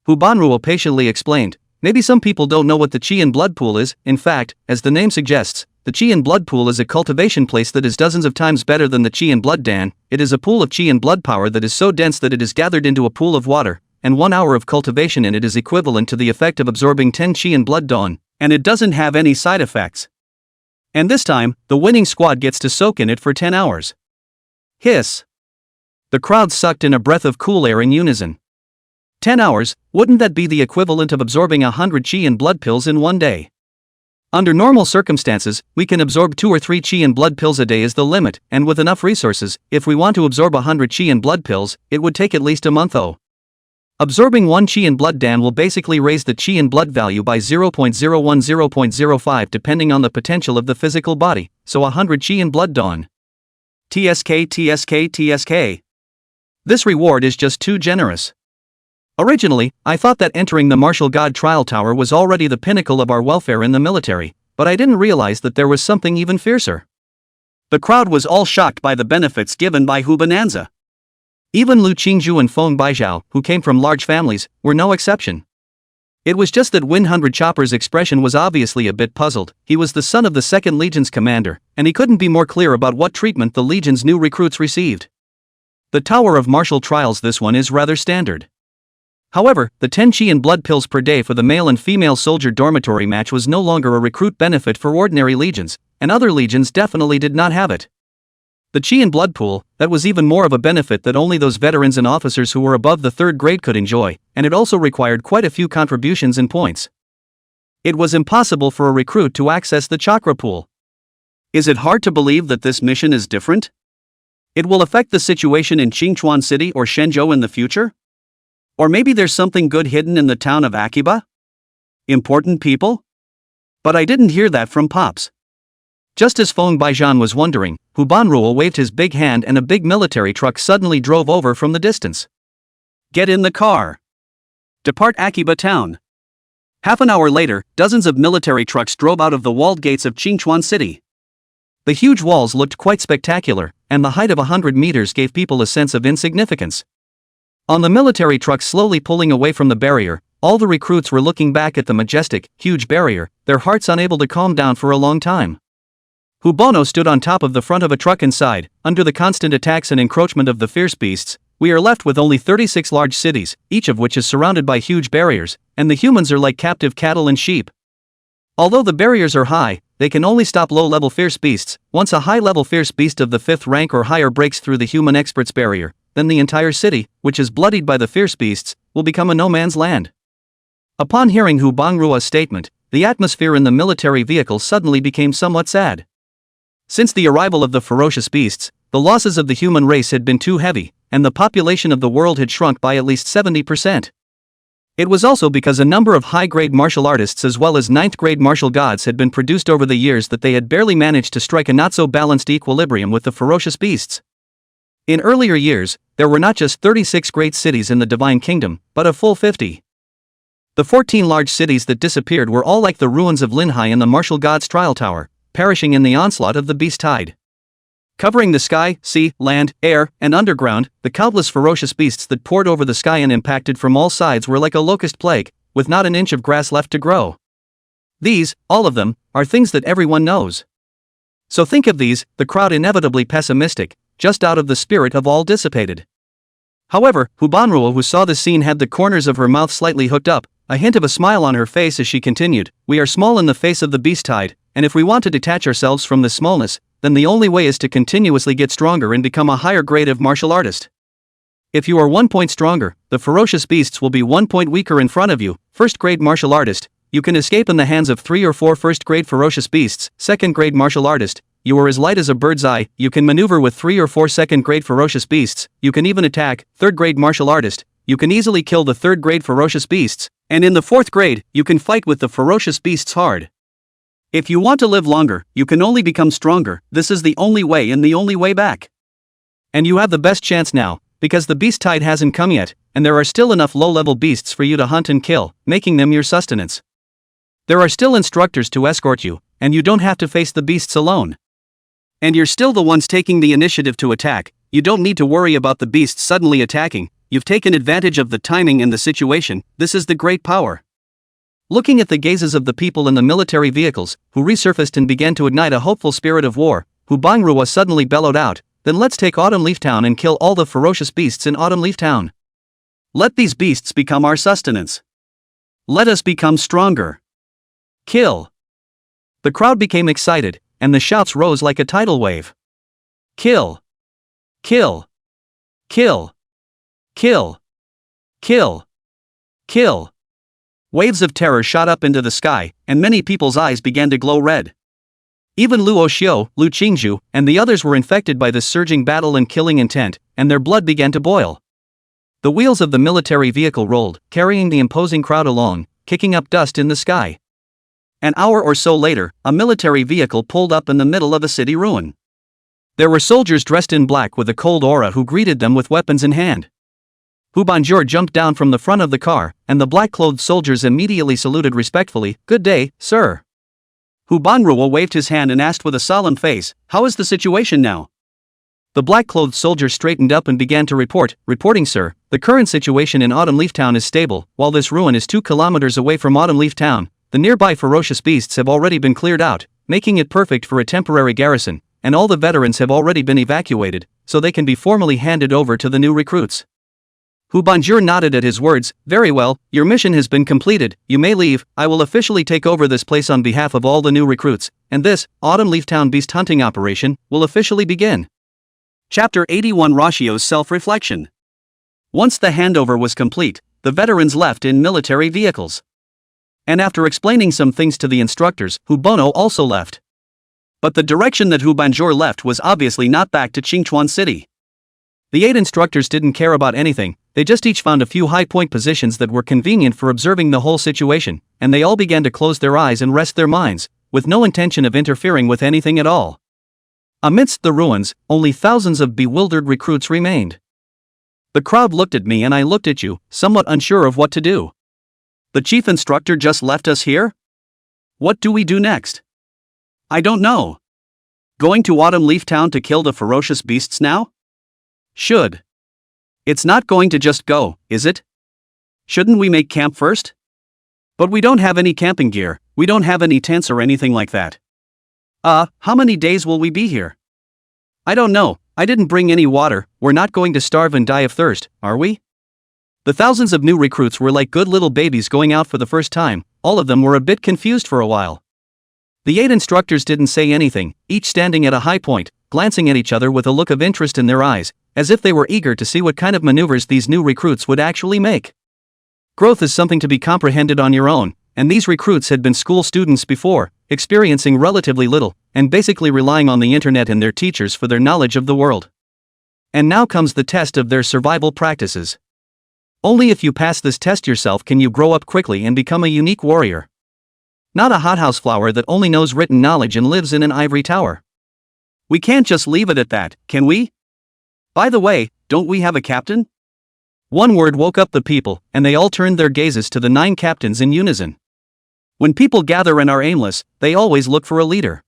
Hu Banruo patiently explained, maybe some people don't know what the qi and blood pool is. In fact, as the name suggests, the qi and blood pool is a cultivation place that is dozens of times better than the qi and blood dan. It is a pool of qi and blood power that is so dense that it is gathered into a pool of water, and 1 hour of cultivation in it is equivalent to the effect of absorbing 10 qi and blood dawn, and it doesn't have any side effects. And this time, the winning squad gets to soak in it for 10 hours. Hiss. The crowd sucked in a breath of cool air in unison. 10 hours, wouldn't that be the equivalent of absorbing 100 qi and blood pills in 1 day? Under normal circumstances, we can absorb 2 or 3 qi and blood pills a day is the limit, and with enough resources, if we want to absorb 100 qi and blood pills, it would take at least a month. Absorbing 1 qi and blood dan will basically raise the qi and blood value by 0.01-0.05 depending on the potential of the physical body, so 100 qi and blood dawn. TSK. This reward is just too generous. Originally, I thought that entering the martial god trial tower was already the pinnacle of our welfare in the military, but I didn't realize that there was something even fiercer. The crowd was all shocked by the benefits given by Hu Bonanza. Even Lu Qingci and Feng Baizhao, who came from large families, were no exception. It was just that Win Hundred Chopper's expression was obviously a bit puzzled. He was the son of the 2nd Legion's commander, and he couldn't be more clear about what treatment the Legion's new recruits received. The Tower of Martial Trials, this one is rather standard. However, the 10 qi and blood pills per day for the male and female soldier dormitory match was no longer a recruit benefit for ordinary legions, and other legions definitely did not have it. The qi and blood pool, that was even more of a benefit that only those veterans and officers who were above the 3rd grade could enjoy, and it also required quite a few contributions and points. It was impossible for a recruit to access the chakra pool. Is it hard to believe that this mission is different? It will affect the situation in Qingchuan City or Shenzhou in the future? Or maybe there's something good hidden in the town of Akiba? Important people? But I didn't hear that from Pops. Just as Feng Baizhan was wondering, Hu Banruo waved his big hand and a big military truck suddenly drove over from the distance. Get in the car. Depart Akiba town. Half an hour later, dozens of military trucks drove out of the walled gates of Qingchuan City. The huge walls looked quite spectacular, and the height of 100 meters gave people a sense of insignificance. On the military trucks slowly pulling away from the barrier, all the recruits were looking back at the majestic, huge barrier, their hearts unable to calm down for a long time. Hu Bono stood on top of the front of a truck inside. Under the constant attacks and encroachment of the fierce beasts, we are left with only 36 large cities, each of which is surrounded by huge barriers, and the humans are like captive cattle and sheep. Although the barriers are high, they can only stop low-level fierce beasts. Once a high-level fierce beast of the 5th rank or higher breaks through the human expert's barrier, then the entire city, which is bloodied by the fierce beasts, will become a no-man's land. Upon hearing Hu Bangrua's statement, the atmosphere in the military vehicle suddenly became somewhat sad. Since the arrival of the ferocious beasts, the losses of the human race had been too heavy, and the population of the world had shrunk by at least 70%. It was also because a number of high-grade martial artists as well as 9th-grade martial gods had been produced over the years that they had barely managed to strike a not-so-balanced equilibrium with the ferocious beasts. In earlier years, there were not just 36 great cities in the Divine Kingdom, but a full 50. The 14 large cities that disappeared were all like the ruins of Linhai in the martial god's trial tower, perishing in the onslaught of the beast tide. Covering the sky, sea, land, air, and underground, the countless ferocious beasts that poured over the sky and impacted from all sides were like a locust plague, with not an inch of grass left to grow. These, all of them, are things that everyone knows. So think of these, the crowd inevitably pessimistic, just out of the spirit of all dissipated. However, Hu Banruo, who saw the scene, had the corners of her mouth slightly hooked up, a hint of a smile on her face as she continued, "We are small in the face of the beast tide, and if we want to detach ourselves from this smallness, then the only way is to continuously get stronger and become a higher grade of martial artist. If you are 1 point stronger, the ferocious beasts will be 1 point weaker in front of you. 1st grade martial artist, you can escape in the hands of 3 or 4 1st grade ferocious beasts. 2nd grade martial artist, you are as light as a bird's eye, you can maneuver with 3 or 4 2nd grade ferocious beasts, you can even attack. 3rd grade martial artist, you can easily kill the 3rd grade ferocious beasts, and in the 4th grade, you can fight with the ferocious beasts hard. If you want to live longer, you can only become stronger. This is the only way and the only way back. And you have the best chance now, because the beast tide hasn't come yet, and there are still enough low-level beasts for you to hunt and kill, making them your sustenance. There are still instructors to escort you, and you don't have to face the beasts alone. And you're still the ones taking the initiative to attack. You don't need to worry about the beasts suddenly attacking. You've taken advantage of the timing and the situation. This is the great power. Looking at the gazes of the people in the military vehicles, who resurfaced and began to ignite a hopeful spirit of war, Hu Bangrua suddenly bellowed out, "Then let's take Autumn Leaf Town and kill all the ferocious beasts in Autumn Leaf Town. Let these beasts become our sustenance. Let us become stronger. Kill." The crowd became excited, and the shouts rose like a tidal wave. Kill. Kill. Kill. Kill. Kill. Kill. Waves of terror shot up into the sky, and many people's eyes began to glow red. Even Luo Xiu, Lu Qingci, and the others were infected by this surging battle and killing intent, and their blood began to boil. The wheels of the military vehicle rolled, carrying the imposing crowd along, kicking up dust in the sky. An hour or so later, a military vehicle pulled up in the middle of a city ruin. There were soldiers dressed in black with a cold aura who greeted them with weapons in hand. Hu Banjur jumped down from the front of the car, and the black-clothed soldiers immediately saluted respectfully. "Good day, sir." Hu Banrua waved his hand and asked with a solemn face, "How is the situation now?" The black-clothed soldier straightened up and began to reporting sir, the current situation in Autumn Leaf Town is stable. While this ruin is 2 kilometers away from Autumn Leaf Town, the nearby ferocious beasts have already been cleared out, making it perfect for a temporary garrison, and all the veterans have already been evacuated, so they can be formally handed over to the new recruits. Hu Banjur nodded at his words. "Very well, your mission has been completed, you may leave. I will officially take over this place on behalf of all the new recruits, and this, Autumn Leaf Town beast hunting operation, will officially begin." Chapter 81 Rashio's Self-Reflection. Once the handover was complete, the veterans left in military vehicles. And after explaining some things to the instructors, Hu Bono also left. But the direction that Hu Banjur left was obviously not back to Qingchuan City. The 8 instructors didn't care about anything, they just each found a few high-point positions that were convenient for observing the whole situation, and they all began to close their eyes and rest their minds, with no intention of interfering with anything at all. Amidst the ruins, only thousands of bewildered recruits remained. The crowd looked at me and I looked at you, somewhat unsure of what to do. The chief instructor just left us here? What do we do next? I don't know. Going to Autumn Leaf Town to kill the ferocious beasts now? Should. It's not going to just go, is it? Shouldn't we make camp first? But we don't have any camping gear, we don't have any tents or anything like that. How many days will we be here? I don't know, I didn't bring any water, we're not going to starve and die of thirst, are we? The thousands of new recruits were like good little babies going out for the first time, all of them were a bit confused for a while. The 8 instructors didn't say anything, each standing at a high point, glancing at each other with a look of interest in their eyes, as if they were eager to see what kind of maneuvers these new recruits would actually make. Growth is something to be comprehended on your own, and these recruits had been school students before, experiencing relatively little, and basically relying on the internet and their teachers for their knowledge of the world. And now comes the test of their survival practices. Only if you pass this test yourself can you grow up quickly and become a unique warrior. Not a hothouse flower that only knows written knowledge and lives in an ivory tower. We can't just leave it at that, can we? By the way, don't we have a captain? One word woke up the people, and they all turned their gazes to the 9 captains in unison. When people gather and are aimless, they always look for a leader.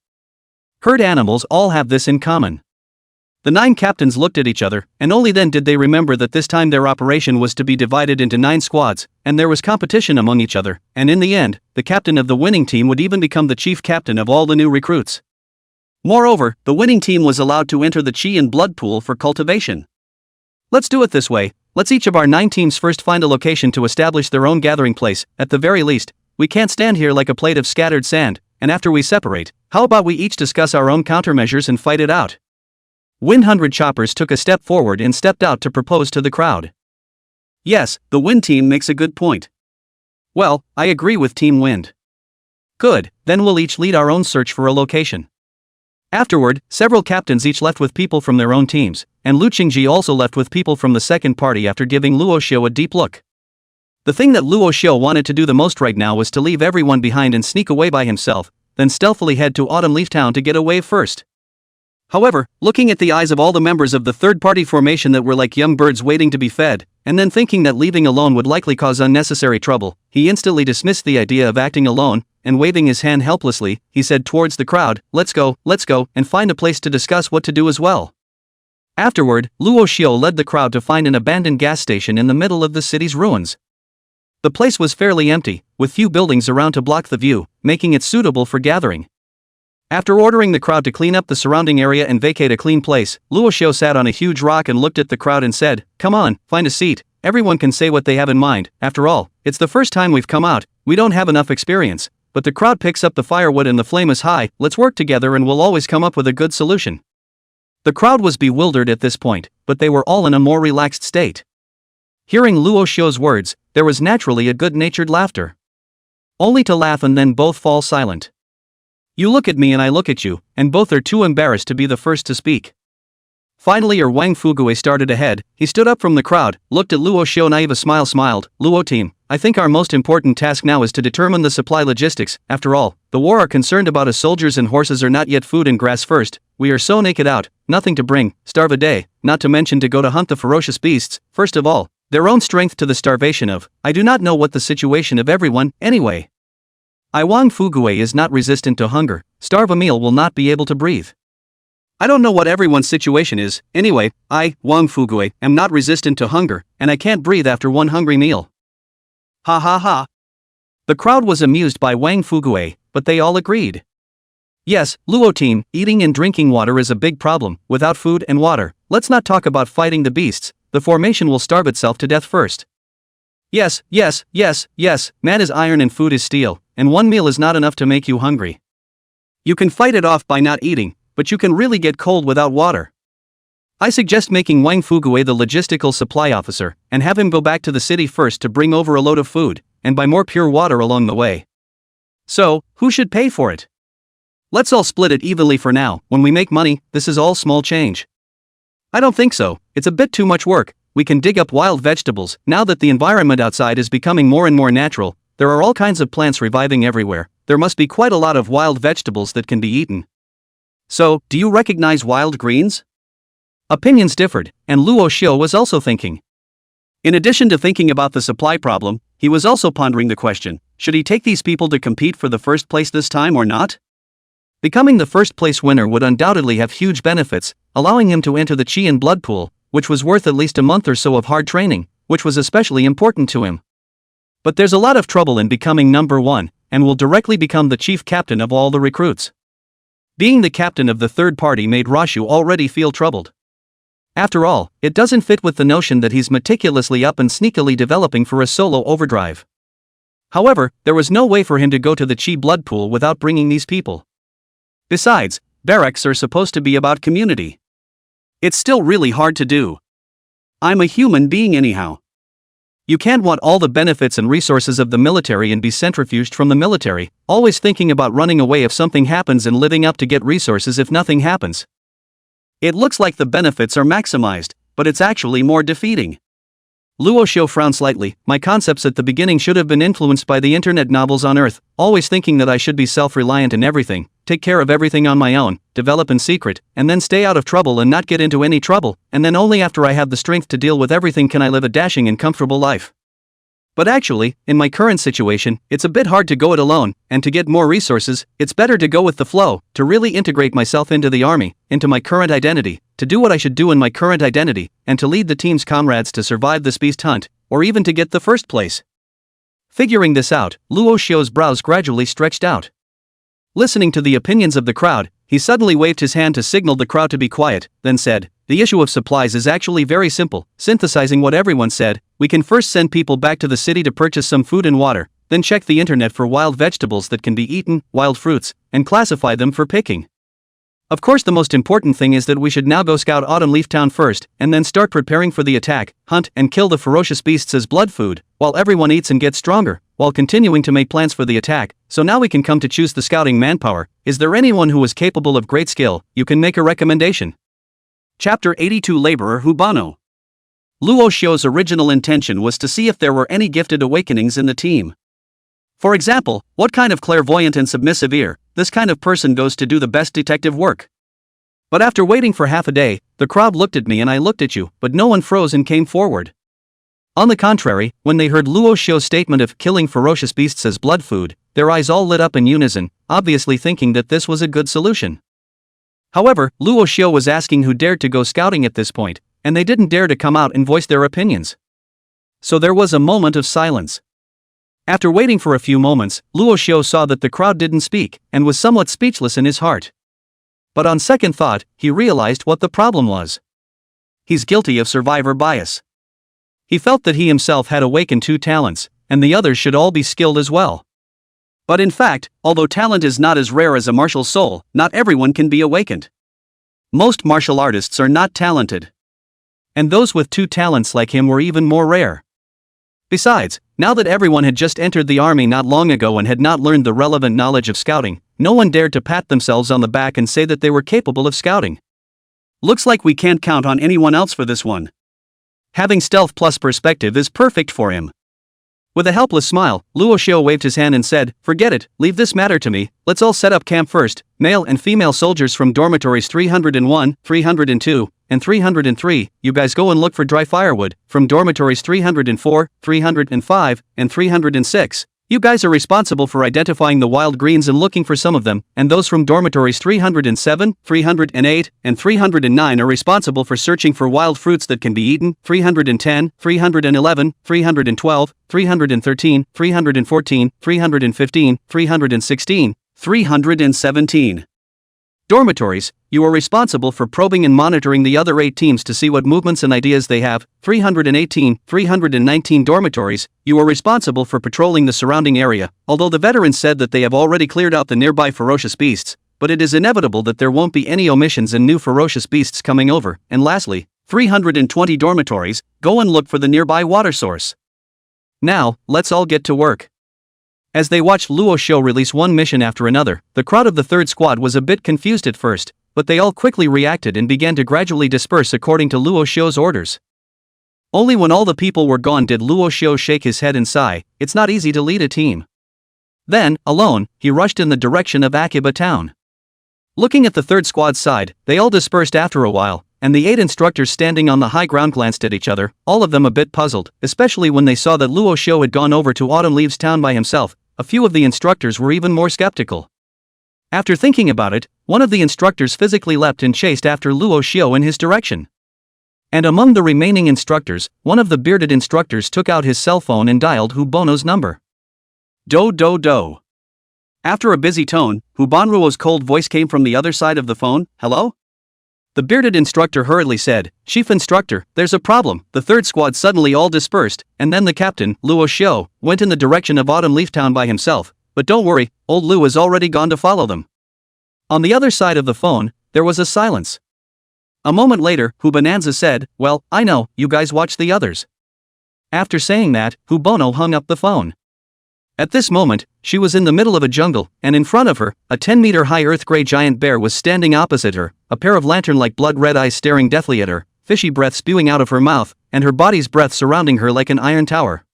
Herd animals all have this in common. The 9 captains looked at each other, and only then did they remember that this time their operation was to be divided into 9 squads, and there was competition among each other, and in the end, the captain of the winning team would even become the chief captain of all the new recruits. Moreover, the winning team was allowed to enter the Qi and blood pool for cultivation. Let's do it this way, let's each of our 9 teams first find a location to establish their own gathering place. At the very least, we can't stand here like a plate of scattered sand, and after we separate, how about we each discuss our own countermeasures and fight it out? 100 Choppers took a step forward and stepped out to propose to the crowd. Yes, the Wind team makes a good point. Well, I agree with Team Wind. Good, then we'll each lead our own search for a location. Afterward, several captains each left with people from their own teams, and Lu Qingci also left with people from the second party after giving Luo Xiu a deep look. The thing that Luo Xiu wanted to do the most right now was to leave everyone behind and sneak away by himself, then stealthily head to Autumn Leaf Town to get away first. However, looking at the eyes of all the members of the third-party formation that were like young birds waiting to be fed, and then thinking that leaving alone would likely cause unnecessary trouble, he instantly dismissed the idea of acting alone, and waving his hand helplessly, he said towards the crowd, let's go, and find a place to discuss what to do as well. Afterward, Luo Xiu led the crowd to find an abandoned gas station in the middle of the city's ruins. The place was fairly empty, with few buildings around to block the view, making it suitable for gathering. After ordering the crowd to clean up the surrounding area and vacate a clean place, Luo Xiu sat on a huge rock and looked at the crowd and said, come on, find a seat, everyone can say what they have in mind, after all, it's the first time we've come out, we don't have enough experience, but the crowd picks up the firewood and the flame is high, let's work together and we'll always come up with a good solution. The crowd was bewildered at this point, but they were all in a more relaxed state. Hearing Luo Xiu's words, there was naturally a good-natured laughter. Only to laugh and then both fall silent. You look at me and I look at you, and both are too embarrassed to be the first to speak. Finally, Wang Fugui started ahead. He stood up from the crowd, looked at Luo Xiu, naive smiled, Luo team, I think our most important task now is to determine the supply logistics. After all, the war are concerned about us soldiers and horses are not yet food and grass first. We are so naked out, nothing to bring, starve a day, not to mention to go to hunt the ferocious beasts, first of all, their own strength to the starvation of, I do not know what the situation of everyone, anyway. Wang Fugui is not resistant to hunger, starve a meal will not be able to breathe. I don't know what everyone's situation is, anyway, I, Wang Fugui, am not resistant to hunger, and I can't breathe after one hungry meal. Ha ha ha. The crowd was amused by Wang Fugui, but they all agreed. Yes, Luo team, eating and drinking water is a big problem, without food and water, let's not talk about fighting the beasts, the formation will starve itself to death first. Yes, man is iron and food is steel, and one meal is not enough to make you hungry. You can fight it off by not eating, but you can really get cold without water. I suggest making Wang Fugui the logistical supply officer, and have him go back to the city first to bring over a load of food, and buy more pure water along the way. So, who should pay for it? Let's all split it evenly for now, when we make money, this is all small change. I don't think so, it's a bit too much work, we can dig up wild vegetables, now that the environment outside is becoming more and more natural, there are all kinds of plants reviving everywhere, there must be quite a lot of wild vegetables that can be eaten. So, do you recognize wild greens? Opinions differed, and Luo Xiu was also thinking. In addition to thinking about the supply problem, he was also pondering the question, should he take these people to compete for the first place this time or not? Becoming the first place winner would undoubtedly have huge benefits, allowing him to enter the Qi and blood pool, which was worth at least a month or so of hard training, which was especially important to him. But there's a lot of trouble in becoming number one, and will directly become the chief captain of all the recruits. Being the captain of the third party made Luo Xiu already feel troubled. After all, it doesn't fit with the notion that he's meticulously up and sneakily developing for a solo overdrive. However, there was no way for him to go to the Qi blood pool without bringing these people. Besides, barracks are supposed to be about community. It's still really hard to do. I'm a human being anyhow. You can't want all the benefits and resources of the military and be centrifuged from the military, always thinking about running away if something happens and living up to get resources if nothing happens. It looks like the benefits are maximized, but it's actually more defeating. Luo Xiu frowned slightly, my concepts at the beginning should have been influenced by the internet novels on Earth, always thinking that I should be self-reliant in everything, take care of everything on my own, develop in secret, and then stay out of trouble and not get into any trouble, and then only after I have the strength to deal with everything can I live a dashing and comfortable life. But actually, in my current situation, it's a bit hard to go it alone, and to get more resources, it's better to go with the flow, to really integrate myself into the army, into my current identity, to do what I should do in my current identity, and to lead the team's comrades to survive this beast hunt, or even to get the first place. Figuring this out, Luo Xiu's brows gradually stretched out. Listening to the opinions of the crowd, he suddenly waved his hand to signal the crowd to be quiet, then said, the issue of supplies is actually very simple, synthesizing what everyone said, we can first send people back to the city to purchase some food and water, then check the internet for wild vegetables that can be eaten, wild fruits, and classify them for picking. Of course the most important thing is that we should now go scout Autumn Leaf Town first, and then start preparing for the attack, hunt and kill the ferocious beasts as blood food, while everyone eats and gets stronger, while continuing to make plans for the attack, so now we can come to choose the scouting manpower. Is there anyone who is capable of great skill, you can make a recommendation. Chapter 82 Laborer Hubano. Luo Xiu's original intention was to see if there were any gifted awakenings in the team. For example, what kind of clairvoyant and submissive ear, this kind of person goes to do the best detective work. But after waiting for half a day, the crowd looked at me and I looked at you, but no one froze and came forward. On the contrary, when they heard Luo Xiu's statement of killing ferocious beasts as blood food, their eyes all lit up in unison, obviously thinking that this was a good solution. However, Luo Xiu was asking who dared to go scouting at this point, and they didn't dare to come out and voice their opinions. So there was a moment of silence. After waiting for a few moments, Luo Xiu saw that the crowd didn't speak, and was somewhat speechless in his heart. But on second thought, he realized what the problem was. He's guilty of survivor bias. He felt that he himself had awakened 2 talents, and the others should all be skilled as well. But in fact, although talent is not as rare as a martial soul, not everyone can be awakened. Most martial artists are not talented. And those with 2 talents like him were even more rare. Besides, now that everyone had just entered the army not long ago and had not learned the relevant knowledge of scouting, no one dared to pat themselves on the back and say that they were capable of scouting. Looks like we can't count on anyone else for this one. Having stealth plus perspective is perfect for him. With a helpless smile, Luo Xiu waved his hand and said, "Forget it, leave this matter to me, let's all set up camp first. Male and female soldiers from dormitories 301, 302, and 303, you guys go and look for dry firewood. From dormitories 304, 305, and 306, you guys are responsible for identifying the wild greens and looking for some of them, and those from dormitories 307, 308, and 309 are responsible for searching for wild fruits that can be eaten. 310, 311, 312, 313, 314, 315, 316, 317. Dormitories, you are responsible for probing and monitoring the other 8 teams to see what movements and ideas they have. 318, 319 dormitories, you are responsible for patrolling the surrounding area, although the veterans said that they have already cleared out the nearby ferocious beasts, but it is inevitable that there won't be any omissions and new ferocious beasts coming over. And lastly, 320 dormitories, go and look for the nearby water source. Now, let's all get to work. As they watched Luo Xiu release one mission after another, the crowd of the 3rd squad was a bit confused at first, but they all quickly reacted and began to gradually disperse according to Luo Xiu's orders. Only when all the people were gone did Luo Xiu shake his head and sigh. It's not easy to lead a team. Then, alone, he rushed in the direction of Akiba town. Looking at the 3rd squad's side, they all dispersed after a while, and the 8 instructors standing on the high ground glanced at each other, all of them a bit puzzled, especially when they saw that Luo Xiu had gone over to Autumn Leaves town by himself. A few of the instructors were even more skeptical. After thinking about it, one of the instructors physically leapt and chased after Luo Xiu in his direction. And among the remaining instructors, one of the bearded instructors took out his cell phone and dialed Hubono's number. Do do do. After a busy tone, Hubanruo's cold voice came from the other side of the phone. Hello? The bearded instructor hurriedly said, "Chief instructor, there's a problem." The 3rd squad suddenly all dispersed, and then the captain, Luo Xiu, went in the direction of Autumn Leaf Town by himself, but don't worry, old Lu is already gone to follow them. On the other side of the phone, there was a silence. A moment later, Hubonanza said, "Well, I know, you guys watch the others." After saying that, Hubono hung up the phone. At this moment, she was in the middle of a jungle, and in front of her, a 10-meter-high earth-gray giant bear was standing opposite her, a pair of lantern-like blood-red eyes staring deathly at her, fishy breath spewing out of her mouth, and her body's breath surrounding her like an iron tower.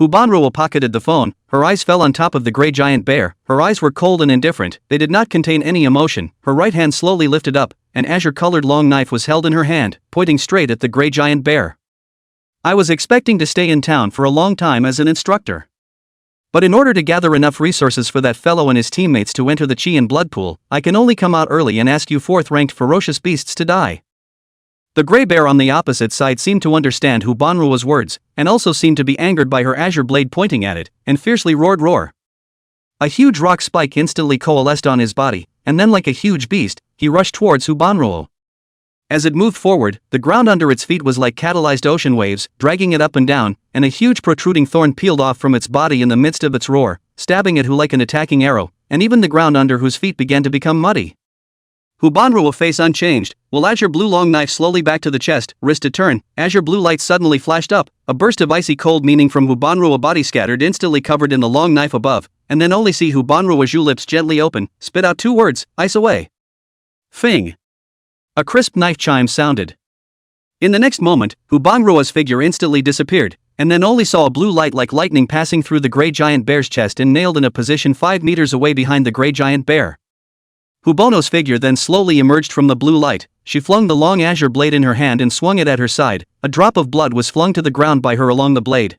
Hubanruo pocketed the phone, her eyes fell on top of the gray giant bear, her eyes were cold and indifferent, they did not contain any emotion, her right hand slowly lifted up, an azure-colored long knife was held in her hand, pointing straight at the gray giant bear. I was expecting to stay in town for a long time as an instructor. But in order to gather enough resources for that fellow and his teammates to enter the Qi and blood pool, I can only come out early and ask you 4th-ranked ferocious beasts to die. The gray bear on the opposite side seemed to understand Hubanruo's words, and also seemed to be angered by her azure blade pointing at it, and fiercely roared roar. A huge rock spike instantly coalesced on his body, and then like a huge beast, he rushed towards Hubanruo. As it moved forward, the ground under its feet was like catalyzed ocean waves, dragging it up and down, and a huge protruding thorn peeled off from its body in the midst of its roar, stabbing at Hu like an attacking arrow, and even the ground under whose feet began to become muddy. Hubanruo face unchanged, while azure blue long knife slowly back to the chest, wrist to turn, azure blue light suddenly flashed up, a burst of icy cold meaning from Hubanruo body scattered instantly covered in the long knife above, and then only see Hubanruo's lips gently open, spit out 2 words, ice away. Fing. A crisp knife chime sounded. In the next moment, Hubanruo's figure instantly disappeared, and then only saw a blue light like lightning passing through the gray giant bear's chest and nailed in a position 5 meters away behind the gray giant bear. Hubono's figure then slowly emerged from the blue light. She flung the long azure blade in her hand and swung it at her side. A drop of blood was flung to the ground by her along the blade.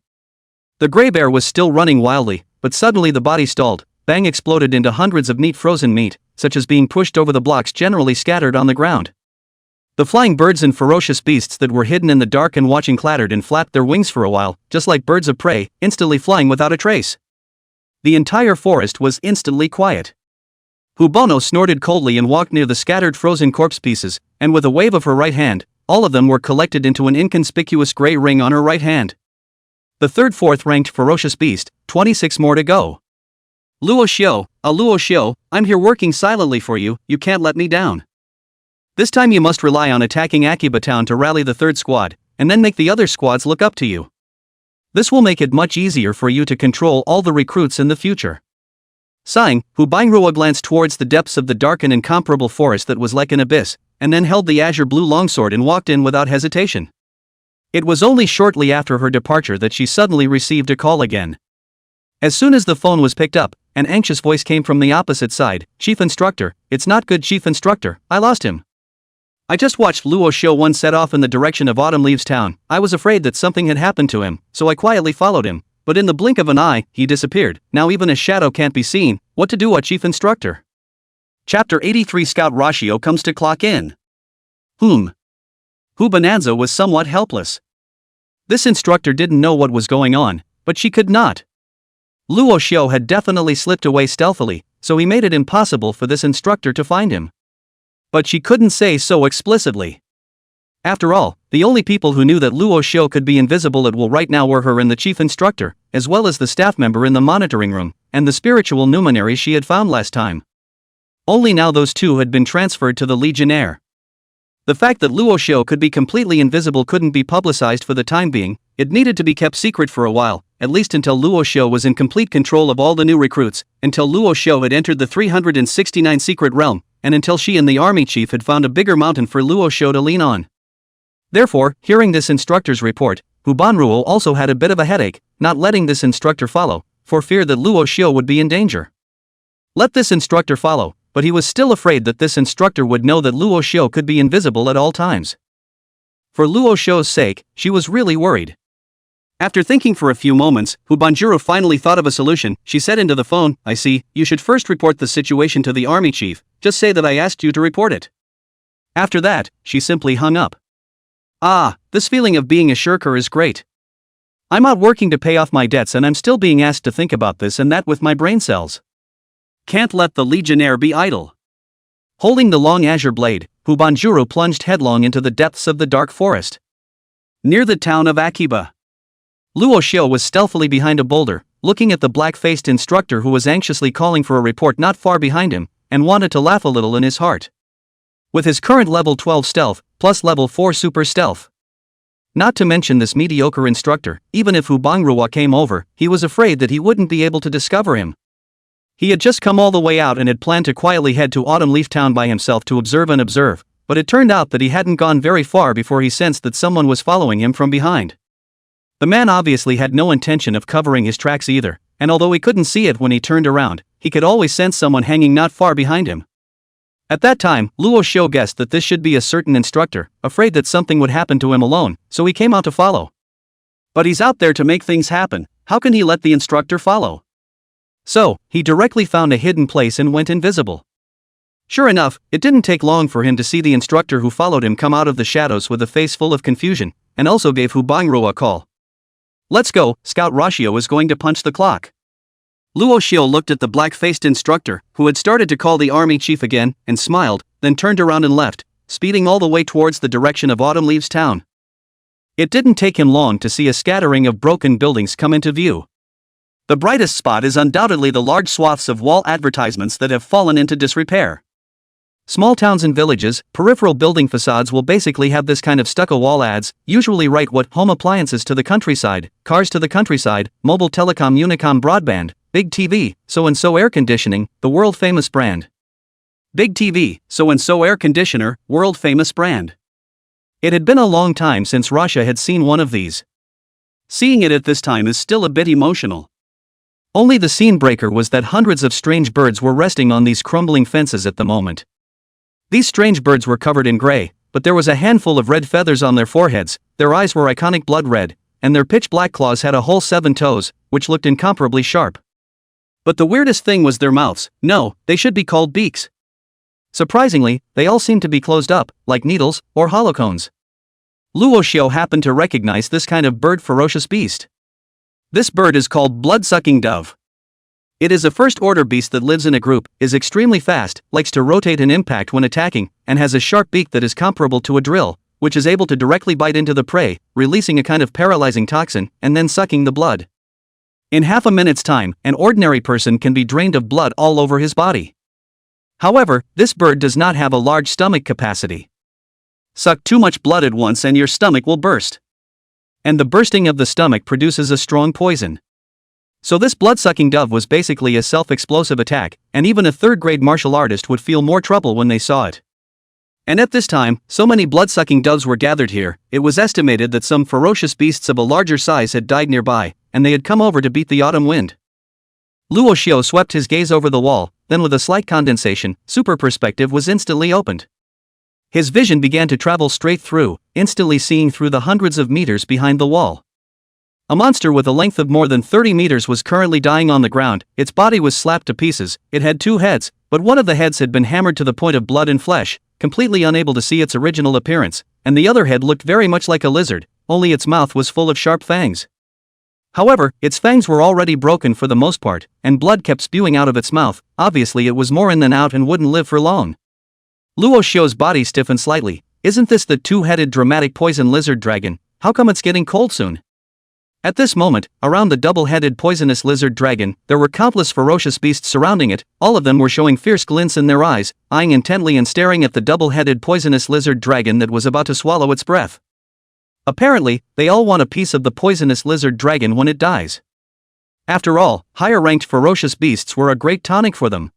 The gray bear was still running wildly, but suddenly the body stalled. Bang exploded into hundreds of neat frozen meat, such as being pushed over the blocks generally scattered on the ground. The flying birds and ferocious beasts that were hidden in the dark and watching clattered and flapped their wings for a while, just like birds of prey, instantly flying without a trace. The entire forest was instantly quiet. Hubono snorted coldly and walked near the scattered frozen corpse pieces, and with a wave of her right hand, all of them were collected into an inconspicuous gray ring on her right hand. The third fourth-ranked ferocious beast, 26 more to go. Luo Xiu, Luo Xiu, I'm here working silently for you, you can't let me down. This time you must rely on attacking Akiba town to rally the third squad, and then make the other squads look up to you. This will make it much easier for you to control all the recruits in the future. Sighing, Hu Bangrua glanced towards the depths of the dark and incomparable forest that was like an abyss, and then held the azure blue longsword and walked in without hesitation. It was only shortly after her departure that she suddenly received a call again. As soon as the phone was picked up, an anxious voice came from the opposite side. Chief Instructor, it's not good, Chief Instructor, I lost him. I just watched Luo Xiu one set off in the direction of Autumn Leaves Town. I was afraid that something had happened to him, so I quietly followed him, but in the blink of an eye, he disappeared. Now even a shadow can't be seen. What to do, Chief Instructor? Chapter 83 Scout Ratio comes to clock in. Hu Bonanza was somewhat helpless. This instructor didn't know what was going on, but she could not. Luo Xiu had definitely slipped away stealthily, so he made it impossible for this instructor to find him. But she couldn't say so explicitly. After all, the only people who knew that Luo Xiu could be invisible at will right now were her and the chief instructor, as well as the staff member in the monitoring room, and the spiritual luminary she had found last time. Only now those two had been transferred to the Legionnaire. The fact that Luo Xiu could be completely invisible couldn't be publicized for the time being. It needed to be kept secret for a while, at least until Luo Xiu was in complete control of all the new recruits, until Luo Xiu had entered the 369 secret realm, and until she and the army chief had found a bigger mountain for Luo Xiu to lean on. Therefore, hearing this instructor's report, Hu Banruo also had a bit of a headache, not letting this instructor follow, for fear that Luo Xiu would be in danger. Let this instructor follow, but he was still afraid that this instructor would know that Luo Xiu could be invisible at all times. For Luo Xiu's sake, she was really worried. After thinking for a few moments, Hu Banjuro finally thought of a solution. She said into the phone, I see, you should first report the situation to the army chief, just say that I asked you to report it. After that, she simply hung up. Ah, this feeling of being a shirker is great. I'm out working to pay off my debts and I'm still being asked to think about this and that with my brain cells. Can't let the Legionnaire be idle. Holding the long azure blade, Hu Banjuro plunged headlong into the depths of the dark forest. Near the town of Akiba, Luo Xiu was stealthily behind a boulder, looking at the black-faced instructor who was anxiously calling for a report not far behind him, and wanted to laugh a little in his heart. With his current level 12 stealth, plus level 4 super stealth. Not to mention this mediocre instructor, even if Hu Bangrua came over, he was afraid that he wouldn't be able to discover him. He had just come all the way out and had planned to quietly head to Autumn Leaf Town by himself to observe, but it turned out that he hadn't gone very far before he sensed that someone was following him from behind. The man obviously had no intention of covering his tracks either, and although he couldn't see it when he turned around, he could always sense someone hanging not far behind him. At that time, Luo Xiu guessed that this should be a certain instructor, afraid that something would happen to him alone, so he came out to follow. But he's out there to make things happen, how can he let the instructor follow? So, he directly found a hidden place and went invisible. Sure enough, it didn't take long for him to see the instructor who followed him come out of the shadows with a face full of confusion, and also gave Hu Bangrua a call. Let's go, Scout Ratio is going to punch the clock. Luo Xiu looked at the black-faced instructor, who had started to call the army chief again, and smiled, then turned around and left, speeding all the way towards the direction of Autumn Leaves Town. It didn't take him long to see a scattering of broken buildings come into view. The brightest spot is undoubtedly the large swaths of wall advertisements that have fallen into disrepair. Small towns and villages, peripheral building facades will basically have this kind of stucco wall ads, usually write what home appliances to the countryside, cars to the countryside, mobile telecom Unicom broadband, big TV, so-and-so air conditioning, the world-famous brand. Big TV, so-and-so air conditioner, world-famous brand. It had been a long time since Russia had seen one of these. Seeing it at this time is still a bit emotional. Only the scene breaker was that hundreds of strange birds were resting on these crumbling fences at the moment. These strange birds were covered in gray, but there was a handful of red feathers on their foreheads, their eyes were iconic blood red, and their pitch-black claws had a whole 7 toes, which looked incomparably sharp. But the weirdest thing was their mouths. No, they should be called beaks. Surprisingly, they all seemed to be closed up, like needles, or hollow cones. Luo Xiu happened to recognize this kind of bird-ferocious beast. This bird is called blood-sucking dove. It is a first-order beast that lives in a group, is extremely fast, likes to rotate and impact when attacking, and has a sharp beak that is comparable to a drill, which is able to directly bite into the prey, releasing a kind of paralyzing toxin, and then sucking the blood. In half a minute's time, an ordinary person can be drained of blood all over his body. However, this bird does not have a large stomach capacity. Suck too much blood at once and your stomach will burst. And the bursting of the stomach produces a strong poison. So this blood-sucking dove was basically a self-explosive attack, and even a third-grade martial artist would feel more trouble when they saw it. And at this time, so many blood-sucking doves were gathered here, it was estimated that some ferocious beasts of a larger size had died nearby, and they had come over to beat the autumn wind. Luo Xiu swept his gaze over the wall, then with a slight condensation, super perspective was instantly opened. His vision began to travel straight through, instantly seeing through the hundreds of meters behind the wall. A monster with a length of more than 30 meters was currently dying on the ground, its body was slapped to pieces, it had 2 heads, but one of the heads had been hammered to the point of blood and flesh, completely unable to see its original appearance, and the other head looked very much like a lizard, only its mouth was full of sharp fangs. However, its fangs were already broken for the most part, and blood kept spewing out of its mouth, obviously it was more in than out and wouldn't live for long. Luo Xiu's body stiffened slightly. Isn't this the 2-headed dramatic poison lizard dragon? How come it's getting cold soon? At this moment, around the double-headed poisonous lizard dragon, there were countless ferocious beasts surrounding it, all of them were showing fierce glints in their eyes, eyeing intently and staring at the double-headed poisonous lizard dragon that was about to swallow its breath. Apparently, they all want a piece of the poisonous lizard dragon when it dies. After all, higher-ranked ferocious beasts were a great tonic for them.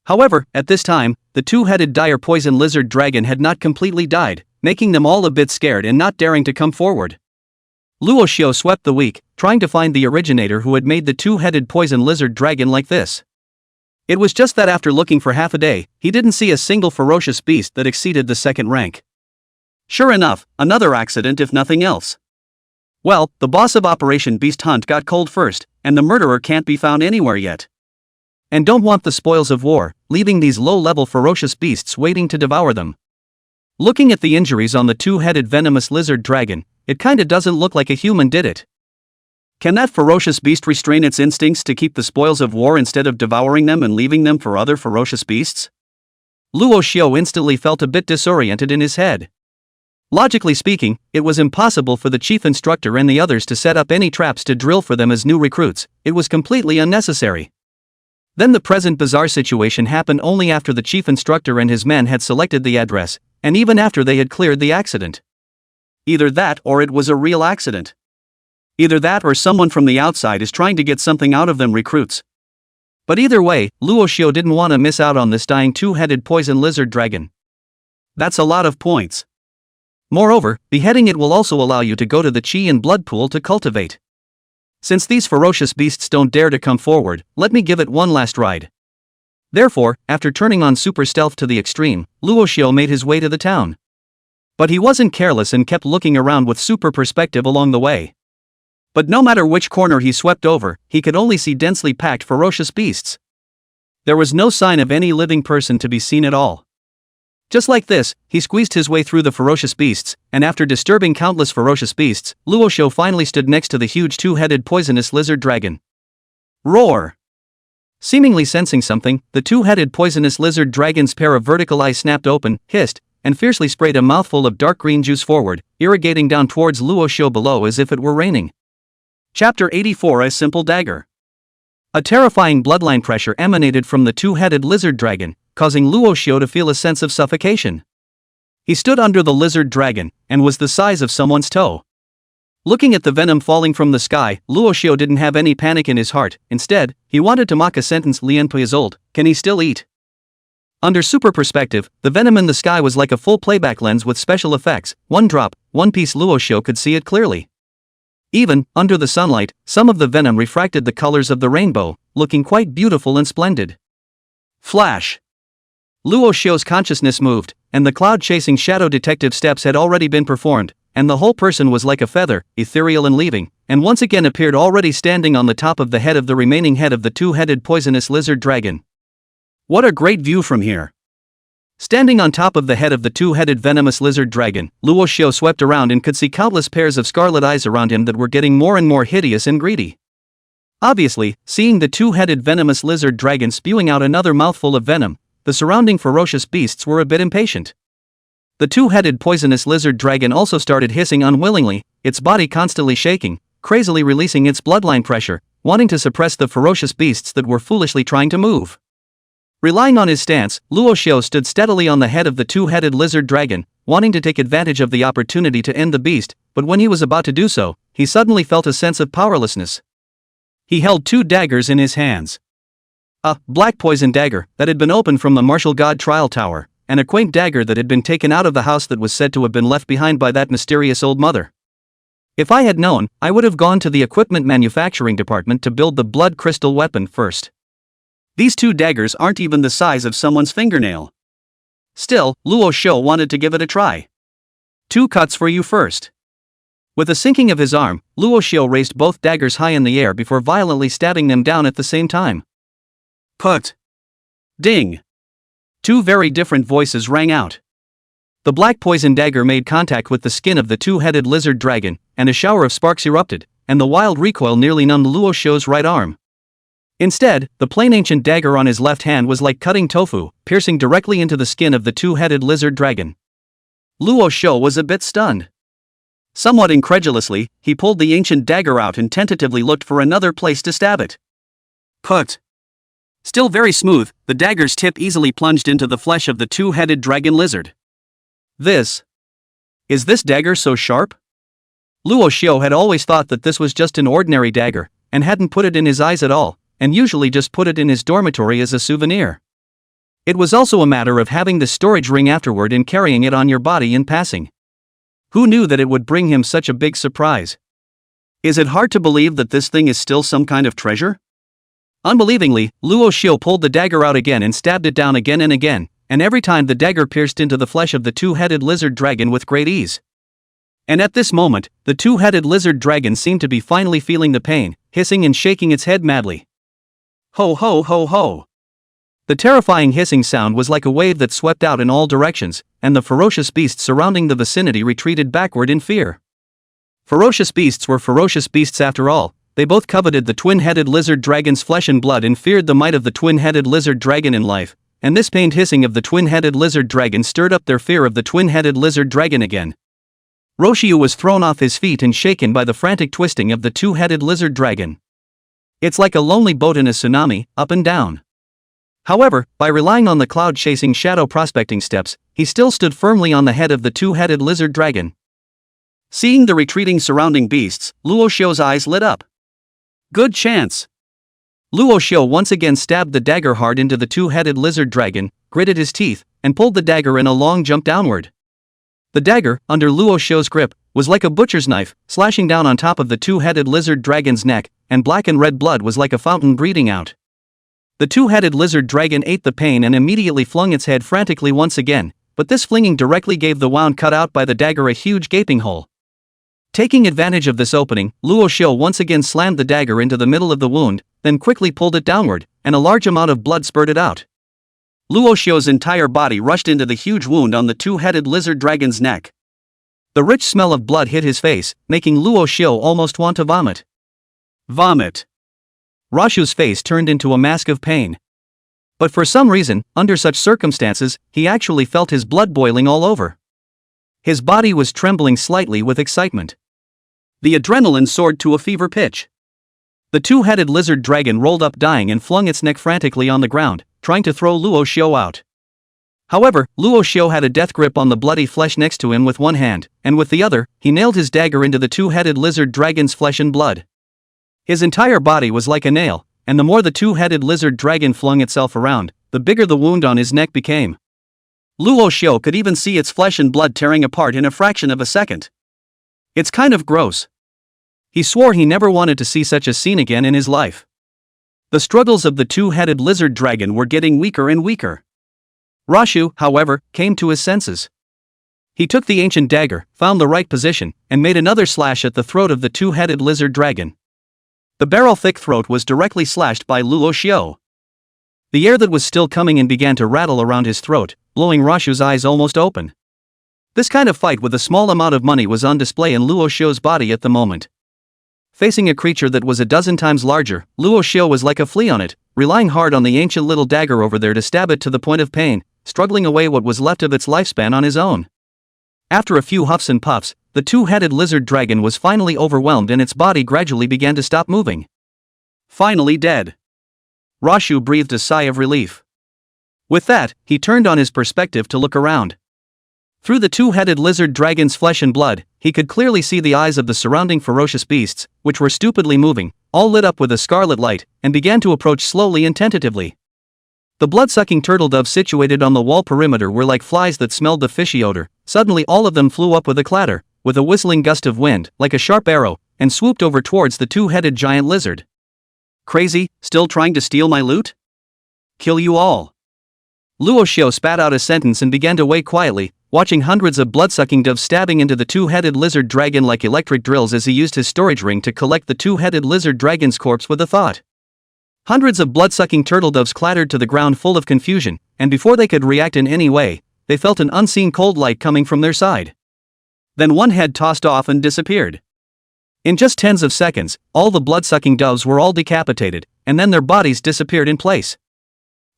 However, at this time, the 2-headed dire poison lizard dragon had not completely died, making them all a bit scared and not daring to come forward. Luo Xiu swept the week, trying to find the originator who had made the 2-headed poison lizard dragon like this. It was just that after looking for half a day, he didn't see a single ferocious beast that exceeded the 2nd rank. Sure enough, another accident if nothing else. Well, the boss of Operation Beast Hunt got cold first, and the murderer can't be found anywhere yet. And don't want the spoils of war, leaving these low-level ferocious beasts waiting to devour them. Looking at the injuries on the 2-headed venomous lizard dragon, it kinda doesn't look like a human did it. Can that ferocious beast restrain its instincts to keep the spoils of war instead of devouring them and leaving them for other ferocious beasts? Luo Xiu instantly felt a bit disoriented in his head. Logically speaking, it was impossible for the chief instructor and the others to set up any traps to drill for them as new recruits, it was completely unnecessary. Then the present bizarre situation happened only after the chief instructor and his men had selected the address, and even after they had cleared the accident. Either that or it was a real accident. Either that or someone from the outside is trying to get something out of them recruits. But either way, Luo Xiu didn't want to miss out on this dying 2-headed poison lizard dragon. That's a lot of points. Moreover, beheading it will also allow you to go to the qi and blood pool to cultivate. Since these ferocious beasts don't dare to come forward, let me give it one last ride. Therefore, after turning on super stealth to the extreme, Luo Xiu made his way to the town. But he wasn't careless and kept looking around with super perspective along the way. But no matter which corner he swept over, he could only see densely packed ferocious beasts. There was no sign of any living person to be seen at all. Just like this, he squeezed his way through the ferocious beasts, and after disturbing countless ferocious beasts, Luo Xiu finally stood next to the huge 2-headed poisonous lizard dragon. Roar! Seemingly sensing something, the 2-headed poisonous lizard dragon's pair of vertical eyes snapped open, hissed, and fiercely sprayed a mouthful of dark green juice forward, irrigating down towards Luo Xiu below as if it were raining. Chapter 84: A Simple Dagger. A terrifying bloodline pressure emanated from the 2-headed lizard dragon, causing Luo Xiu to feel a sense of suffocation. He stood under the lizard dragon, and was the size of someone's toe. Looking at the venom falling from the sky, Luo Xiu didn't have any panic in his heart, instead, he wanted to mock a sentence Lianpu is old, can he still eat? Under super perspective, the venom in the sky was like a full playback lens with special effects, one drop, one piece Luo Xiu could see it clearly. Even, under the sunlight, some of the venom refracted the colors of the rainbow, looking quite beautiful and splendid. Flash! Luo Xiu's consciousness moved, and the cloud-chasing shadow detective steps had already been performed, and the whole person was like a feather, ethereal and leaving, and once again appeared already standing on the top of the head of the remaining head of the two-headed poisonous lizard dragon. What a great view from here! Standing on top of the head of the two-headed venomous lizard dragon, Luo Xiu swept around and could see countless pairs of scarlet eyes around him that were getting more and more hideous and greedy. Obviously, seeing the two-headed venomous lizard dragon spewing out another mouthful of venom, the surrounding ferocious beasts were a bit impatient. The two-headed poisonous lizard dragon also started hissing unwillingly, its body constantly shaking, crazily releasing its bloodline pressure, wanting to suppress the ferocious beasts that were foolishly trying to move. Relying on his stance, Luo Xiu stood steadily on the head of the two-headed lizard dragon, wanting to take advantage of the opportunity to end the beast, but when he was about to do so, he suddenly felt a sense of powerlessness. He held two daggers in his hands. A black poison dagger that had been opened from the martial god trial tower, and a quaint dagger that had been taken out of the house that was said to have been left behind by that mysterious old mother. If I had known, I would have gone to the equipment manufacturing department to build the blood crystal weapon first. These two daggers aren't even the size of someone's fingernail. Still, Luo Xiu wanted to give it a try. 2 cuts for you first. With a sinking of his arm, Luo Xiu raised both daggers high in the air before violently stabbing them down at the same time. Put! Ding! 2 very different voices rang out. The black poison dagger made contact with the skin of the two-headed lizard dragon, and a shower of sparks erupted, and the wild recoil nearly numbed Luo Xiu's right arm. Instead, the plain ancient dagger on his left hand was like cutting tofu, piercing directly into the skin of the two-headed lizard dragon. Luo Xiu was a bit stunned. Somewhat incredulously, he pulled the ancient dagger out and tentatively looked for another place to stab it. Put! Still very smooth, the dagger's tip easily plunged into the flesh of the two-headed dragon lizard. Is this dagger so sharp? Luo Xiu had always thought that this was just an ordinary dagger, and hadn't put it in his eyes at all, and usually just put it in his dormitory as a souvenir. It was also a matter of having the storage ring afterward and carrying it on your body in passing. Who knew that it would bring him such a big surprise? Is it hard to believe that this thing is still some kind of treasure? Unbelievingly, Luo Xiu pulled the dagger out again and stabbed it down again and again, and every time the dagger pierced into the flesh of the two-headed lizard dragon with great ease. And at this moment, the two-headed lizard dragon seemed to be finally feeling the pain, hissing and shaking its head madly. Ho ho ho ho! The terrifying hissing sound was like a wave that swept out in all directions, and the ferocious beasts surrounding the vicinity retreated backward in fear. Ferocious beasts were ferocious beasts after all. They both coveted the twin-headed lizard dragon's flesh and blood and feared the might of the twin-headed lizard dragon in life, and this pained hissing of the twin-headed lizard dragon stirred up their fear of the twin-headed lizard dragon again. Luo Xiu was thrown off his feet and shaken by the frantic twisting of the two-headed lizard dragon. It's like a lonely boat in a tsunami, up and down. However, by relying on the cloud-chasing shadow prospecting steps, he still stood firmly on the head of the two-headed lizard dragon. Seeing the retreating surrounding beasts, Luo Xiu's eyes lit up. Good chance! Luo Xiu once again stabbed the dagger hard into the two-headed lizard dragon, gritted his teeth, and pulled the dagger in a long jump downward. The dagger, under Luo Xiu's grip, was like a butcher's knife, slashing down on top of the two-headed lizard dragon's neck, and black and red blood was like a fountain breathing out. The two-headed lizard dragon ate the pain and immediately flung its head frantically once again, but this flinging directly gave the wound cut out by the dagger a huge gaping hole. Taking advantage of this opening, Luo Xiu once again slammed the dagger into the middle of the wound, then quickly pulled it downward, and a large amount of blood spurted out. Luo Xiu's entire body rushed into the huge wound on the two-headed lizard dragon's neck. The rich smell of blood hit his face, making Luo Xiu almost want to vomit. Vomit! Rashu's face turned into a mask of pain. But for some reason, under such circumstances, he actually felt his blood boiling all over. His body was trembling slightly with excitement. The adrenaline soared to a fever pitch. The two-headed lizard dragon rolled up dying and flung its neck frantically on the ground, trying to throw Luo Xiu out. However, Luo Xiu had a death grip on the bloody flesh next to him with one hand, and with the other, he nailed his dagger into the two-headed lizard dragon's flesh and blood. His entire body was like a nail, and the more the two-headed lizard dragon flung itself around, the bigger the wound on his neck became. Luo Xiu could even see its flesh and blood tearing apart in a fraction of a second. It's kind of gross. He swore he never wanted to see such a scene again in his life. The struggles of the two-headed lizard dragon were getting weaker and weaker. Luo Xiu, however, came to his senses. He took the ancient dagger, found the right position, and made another slash at the throat of the two-headed lizard dragon. The barrel-thick throat was directly slashed by Luo Xiu. The air that was still coming in began to rattle around his throat, blowing Luo Xiu's eyes almost open. This kind of fight with a small amount of money was on display in Luo Xiu's body at the moment. Facing a creature that was a dozen times larger, Luo Xiu was like a flea on it, relying hard on the ancient little dagger over there to stab it to the point of pain, struggling away what was left of its lifespan on his own. After a few huffs and puffs, the two-headed lizard dragon was finally overwhelmed and its body gradually began to stop moving. Finally dead. Luo Xiu breathed a sigh of relief. With that, he turned on his perspective to look around. Through the two-headed lizard dragon's flesh and blood, he could clearly see the eyes of the surrounding ferocious beasts, which were stupidly moving, all lit up with a scarlet light, and began to approach slowly and tentatively. The blood-sucking turtle doves situated on the wall perimeter were like flies that smelled the fishy odor. Suddenly all of them flew up with a clatter, with a whistling gust of wind, like a sharp arrow, and swooped over towards the two-headed giant lizard. Crazy, still trying to steal my loot? Kill you all. Luo Xiu spat out a sentence and began to wait quietly, watching hundreds of blood-sucking doves stabbing into the two-headed lizard dragon like electric drills as he used his storage ring to collect the two-headed lizard dragon's corpse with a thought. Hundreds of blood-sucking turtle doves clattered to the ground full of confusion, and before they could react in any way, they felt an unseen cold light coming from their side. Then one head tossed off and disappeared. In just tens of seconds, all the blood-sucking doves were all decapitated, and then their bodies disappeared in place.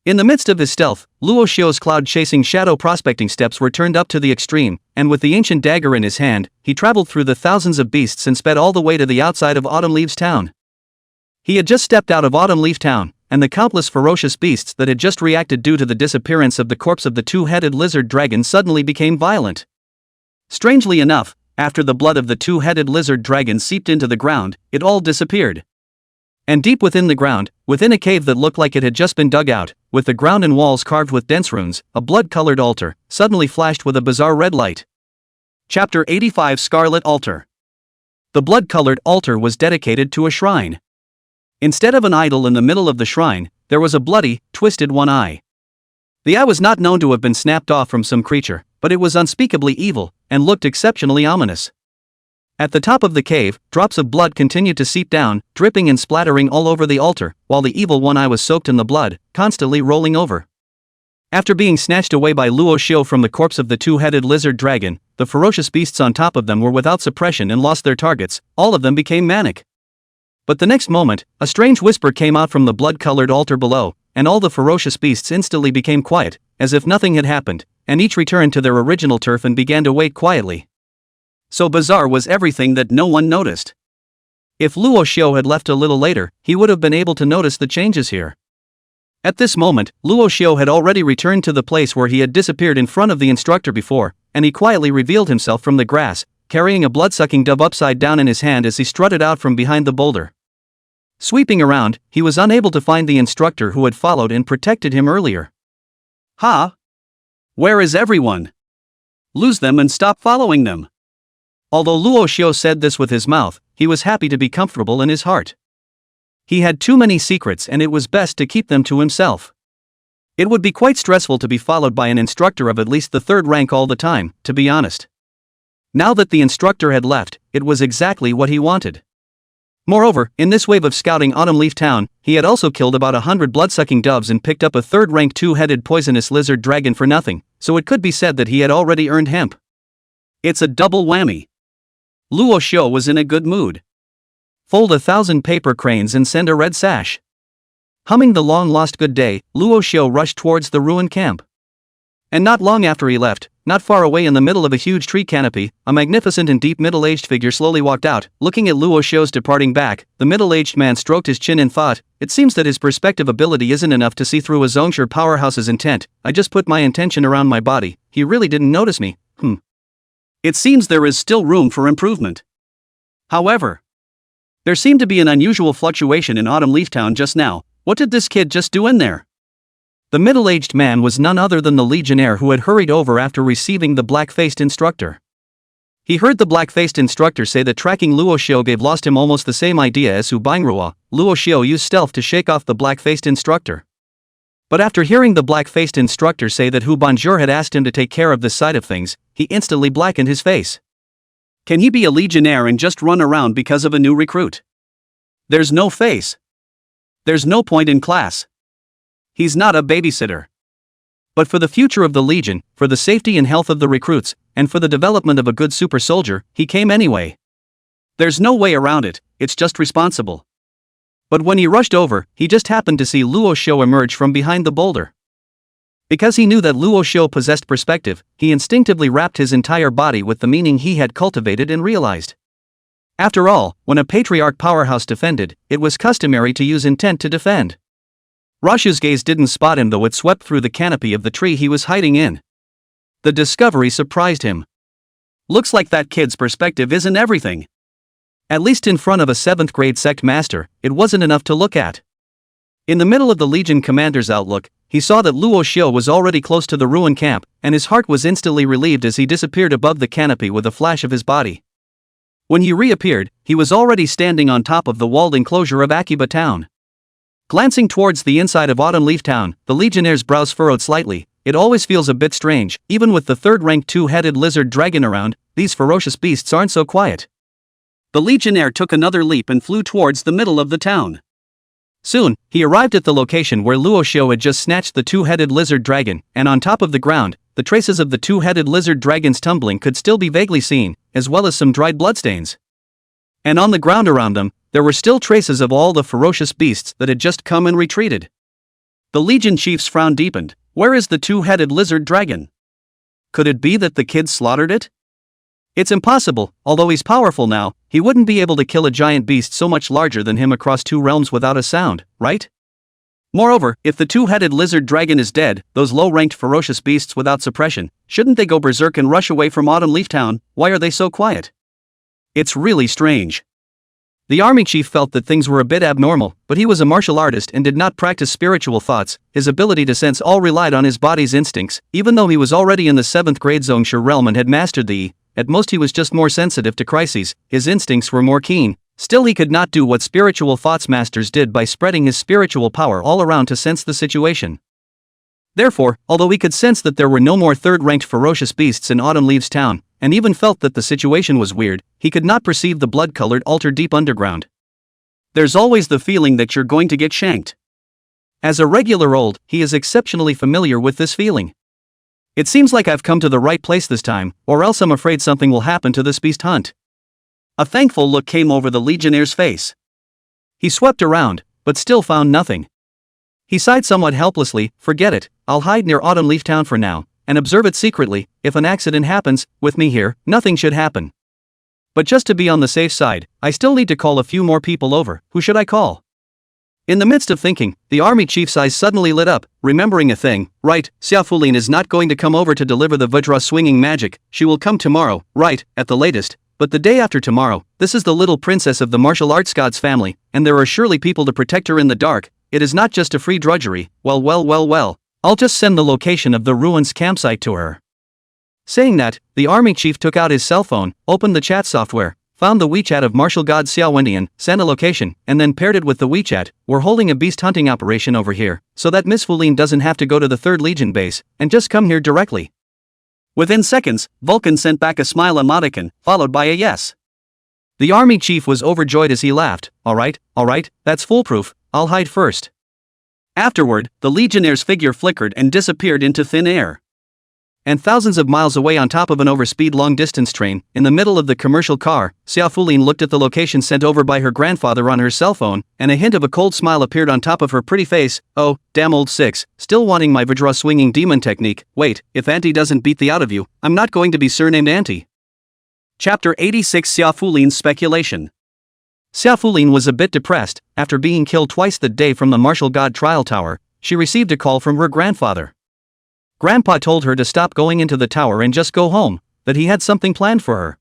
In the midst of his stealth, Luo Xiu's cloud-chasing shadow prospecting steps were turned up to the extreme, and with the ancient dagger in his hand, he traveled through the thousands of beasts and sped all the way to the outside of Autumn Leaves Town. He had just stepped out of Autumn Leaf Town, and the countless ferocious beasts that had just reacted due to the disappearance of the corpse of the two-headed lizard dragon suddenly became violent. Strangely enough, after the blood of the two-headed lizard dragon seeped into the ground, it all disappeared. And deep within the ground, within a cave that looked like it had just been dug out, with the ground and walls carved with dense runes, a blood-colored altar suddenly flashed with a bizarre red light. Chapter 85 Scarlet Altar. The blood-colored altar was dedicated to a shrine. Instead of an idol in the middle of the shrine, there was a bloody, twisted one eye. The eye was not known to have been snapped off from some creature, but it was unspeakably evil, and looked exceptionally ominous. At the top of the cave, drops of blood continued to seep down, dripping and splattering all over the altar, while the evil one eye was soaked in the blood, constantly rolling over. After being snatched away by Luo Xiu from the corpse of the two-headed lizard dragon, the ferocious beasts on top of them were without suppression and lost their targets. All of them became manic. But the next moment, a strange whisper came out from the blood-colored altar below, and all the ferocious beasts instantly became quiet, as if nothing had happened, and each returned to their original turf and began to wait quietly. So bizarre was everything that no one noticed. If Luo Xiu had left a little later, he would have been able to notice the changes here. At this moment, Luo Xiu had already returned to the place where he had disappeared in front of the instructor before, and he quietly revealed himself from the grass, carrying a blood-sucking dove upside down in his hand as he strutted out from behind the boulder. Sweeping around, he was unable to find the instructor who had followed and protected him earlier. Ha! Where is everyone? Lose them and stop following them. Although Luo Xiu said this with his mouth, he was happy to be comfortable in his heart. He had too many secrets and it was best to keep them to himself. It would be quite stressful to be followed by an instructor of at least the third rank all the time, to be honest. Now that the instructor had left, it was exactly what he wanted. Moreover, in this wave of scouting Autumn Leaf Town, he had also killed about 100 blood-sucking doves and picked up a third-rank two-headed poisonous lizard dragon for nothing, so it could be said that he had already earned hemp. It's a double whammy. Luo Xiu was in a good mood. Fold 1,000 paper cranes and send a red sash. Humming the long-lost good day, Luo Xiu rushed towards the ruined camp. And not long after he left, not far away in the middle of a huge tree canopy, a magnificent and deep middle-aged figure slowly walked out. Looking at Luo Xiu's departing back, the middle-aged man stroked his chin and thought, it seems that his perspective ability isn't enough to see through a Zhongshu powerhouse's intent. I just put my intention around my body, he really didn't notice me. It seems there is still room for improvement. However, there seemed to be an unusual fluctuation in Autumn Leaf Town just now. What did this kid just do in there? The middle-aged man was none other than the legionnaire who had hurried over after receiving the black-faced instructor. He heard the black-faced instructor say that tracking Luo Xiu gave lost him almost the same idea as Hu Bingrua. Luo Xiu used stealth to shake off the black-faced instructor. But after hearing the black-faced instructor say that Hu Bonjour had asked him to take care of this side of things, he instantly blackened his face. Can he be a legionnaire and just run around because of a new recruit? There's no face. There's no point in class. He's not a babysitter. But for the future of the Legion, for the safety and health of the recruits, and for the development of a good super soldier, he came anyway. There's no way around it, it's just responsible. But when he rushed over, he just happened to see Luo Xiu emerge from behind the boulder. Because he knew that Luo Xiu possessed perspective, he instinctively wrapped his entire body with the meaning he had cultivated and realized. After all, when a patriarch powerhouse defended, it was customary to use intent to defend. Rashu's gaze didn't spot him though it swept through the canopy of the tree he was hiding in. The discovery surprised him. Looks like that kid's perspective isn't everything. At least in front of a 7th grade sect master, it wasn't enough to look at. In the middle of the Legion commander's outlook, he saw that Luo Xiu was already close to the ruin camp, and his heart was instantly relieved as he disappeared above the canopy with a flash of his body. When he reappeared, he was already standing on top of the walled enclosure of Akiba town. Glancing towards the inside of Autumn Leaf Town, the Legionnaire's brows furrowed slightly. It always feels a bit strange, even with the 3rd-ranked 2-headed lizard dragon around, these ferocious beasts aren't so quiet. The Legionnaire took another leap and flew towards the middle of the town. Soon, he arrived at the location where Luo Xiu had just snatched the 2-headed lizard dragon, and on top of the ground, the traces of the 2-headed lizard dragon's tumbling could still be vaguely seen, as well as some dried bloodstains. And on the ground around them, there were still traces of all the ferocious beasts that had just come and retreated. The Legion chief's frown deepened. Where is the 2-headed lizard dragon? Could it be that the kid slaughtered it? It's impossible, although he's powerful now, he wouldn't be able to kill a giant beast so much larger than him across 2 realms without a sound, right? Moreover, if the 2-headed lizard dragon is dead, those low-ranked ferocious beasts without suppression, shouldn't they go berserk and rush away from Autumn Leaf Town? Why are they so quiet? It's really strange. The army chief felt that things were a bit abnormal, but he was a martial artist and did not practice spiritual thoughts. His ability to sense all relied on his body's instincts, even though he was already in the 7th grade Zhongshu realm and had mastered the at most he was just more sensitive to crises, his instincts were more keen. Still he could not do what spiritual thoughts masters did by spreading his spiritual power all around to sense the situation. Therefore, although he could sense that there were no more 3rd-ranked ferocious beasts in Autumn Leaves Town, and even felt that the situation was weird, he could not perceive the blood-colored altar deep underground. There's always the feeling that you're going to get shanked. As a regular old, he is exceptionally familiar with this feeling. It seems like I've come to the right place this time, or else I'm afraid something will happen to this beast hunt. A thankful look came over the Legionnaire's face. He swept around, but still found nothing. He sighed somewhat helplessly. Forget it, I'll hide near Autumn Leaf Town for now, and observe it secretly. If an accident happens, with me here, nothing should happen. But just to be on the safe side, I still need to call a few more people over. Who should I call? In the midst of thinking, the army chief's eyes suddenly lit up, remembering a thing. Right, Xiaofulin is not going to come over to deliver the Vajra swinging magic. She will come tomorrow, right, at the latest. But the day after tomorrow, this is the little princess of the martial arts god's family, and there are surely people to protect her in the dark. It is not just a free drudgery. Well, I'll just send the location of the ruins campsite to her. Saying that, the army chief took out his cell phone, opened the chat software, found the WeChat of martial god Xiao Wendian, sent a location, and then paired it with the WeChat. We're holding a beast hunting operation over here, so that Miss Fulin doesn't have to go to the 3rd Legion base, and just come here directly. Within seconds, Vulcan sent back a smile emoticon, followed by a yes. The army chief was overjoyed as he laughed. Alright, that's foolproof, I'll hide first. Afterward, the Legionnaire's figure flickered and disappeared into thin air. And thousands of miles away on top of an overspeed long-distance train, in the middle of the commercial car, Xiaofulin looked at the location sent over by her grandfather on her cell phone, and a hint of a cold smile appeared on top of her pretty face. Oh, damn old 6, still wanting my Vajra swinging demon technique. Wait, if Auntie doesn't beat the out of you, I'm not going to be surnamed Auntie. Chapter 86 Xiaofulin's Speculation. Xiaofulin was a bit depressed. After being killed twice that day from the martial god trial tower, she received a call from her grandfather. Grandpa told her to stop going into the tower and just go home, that he had something planned for her.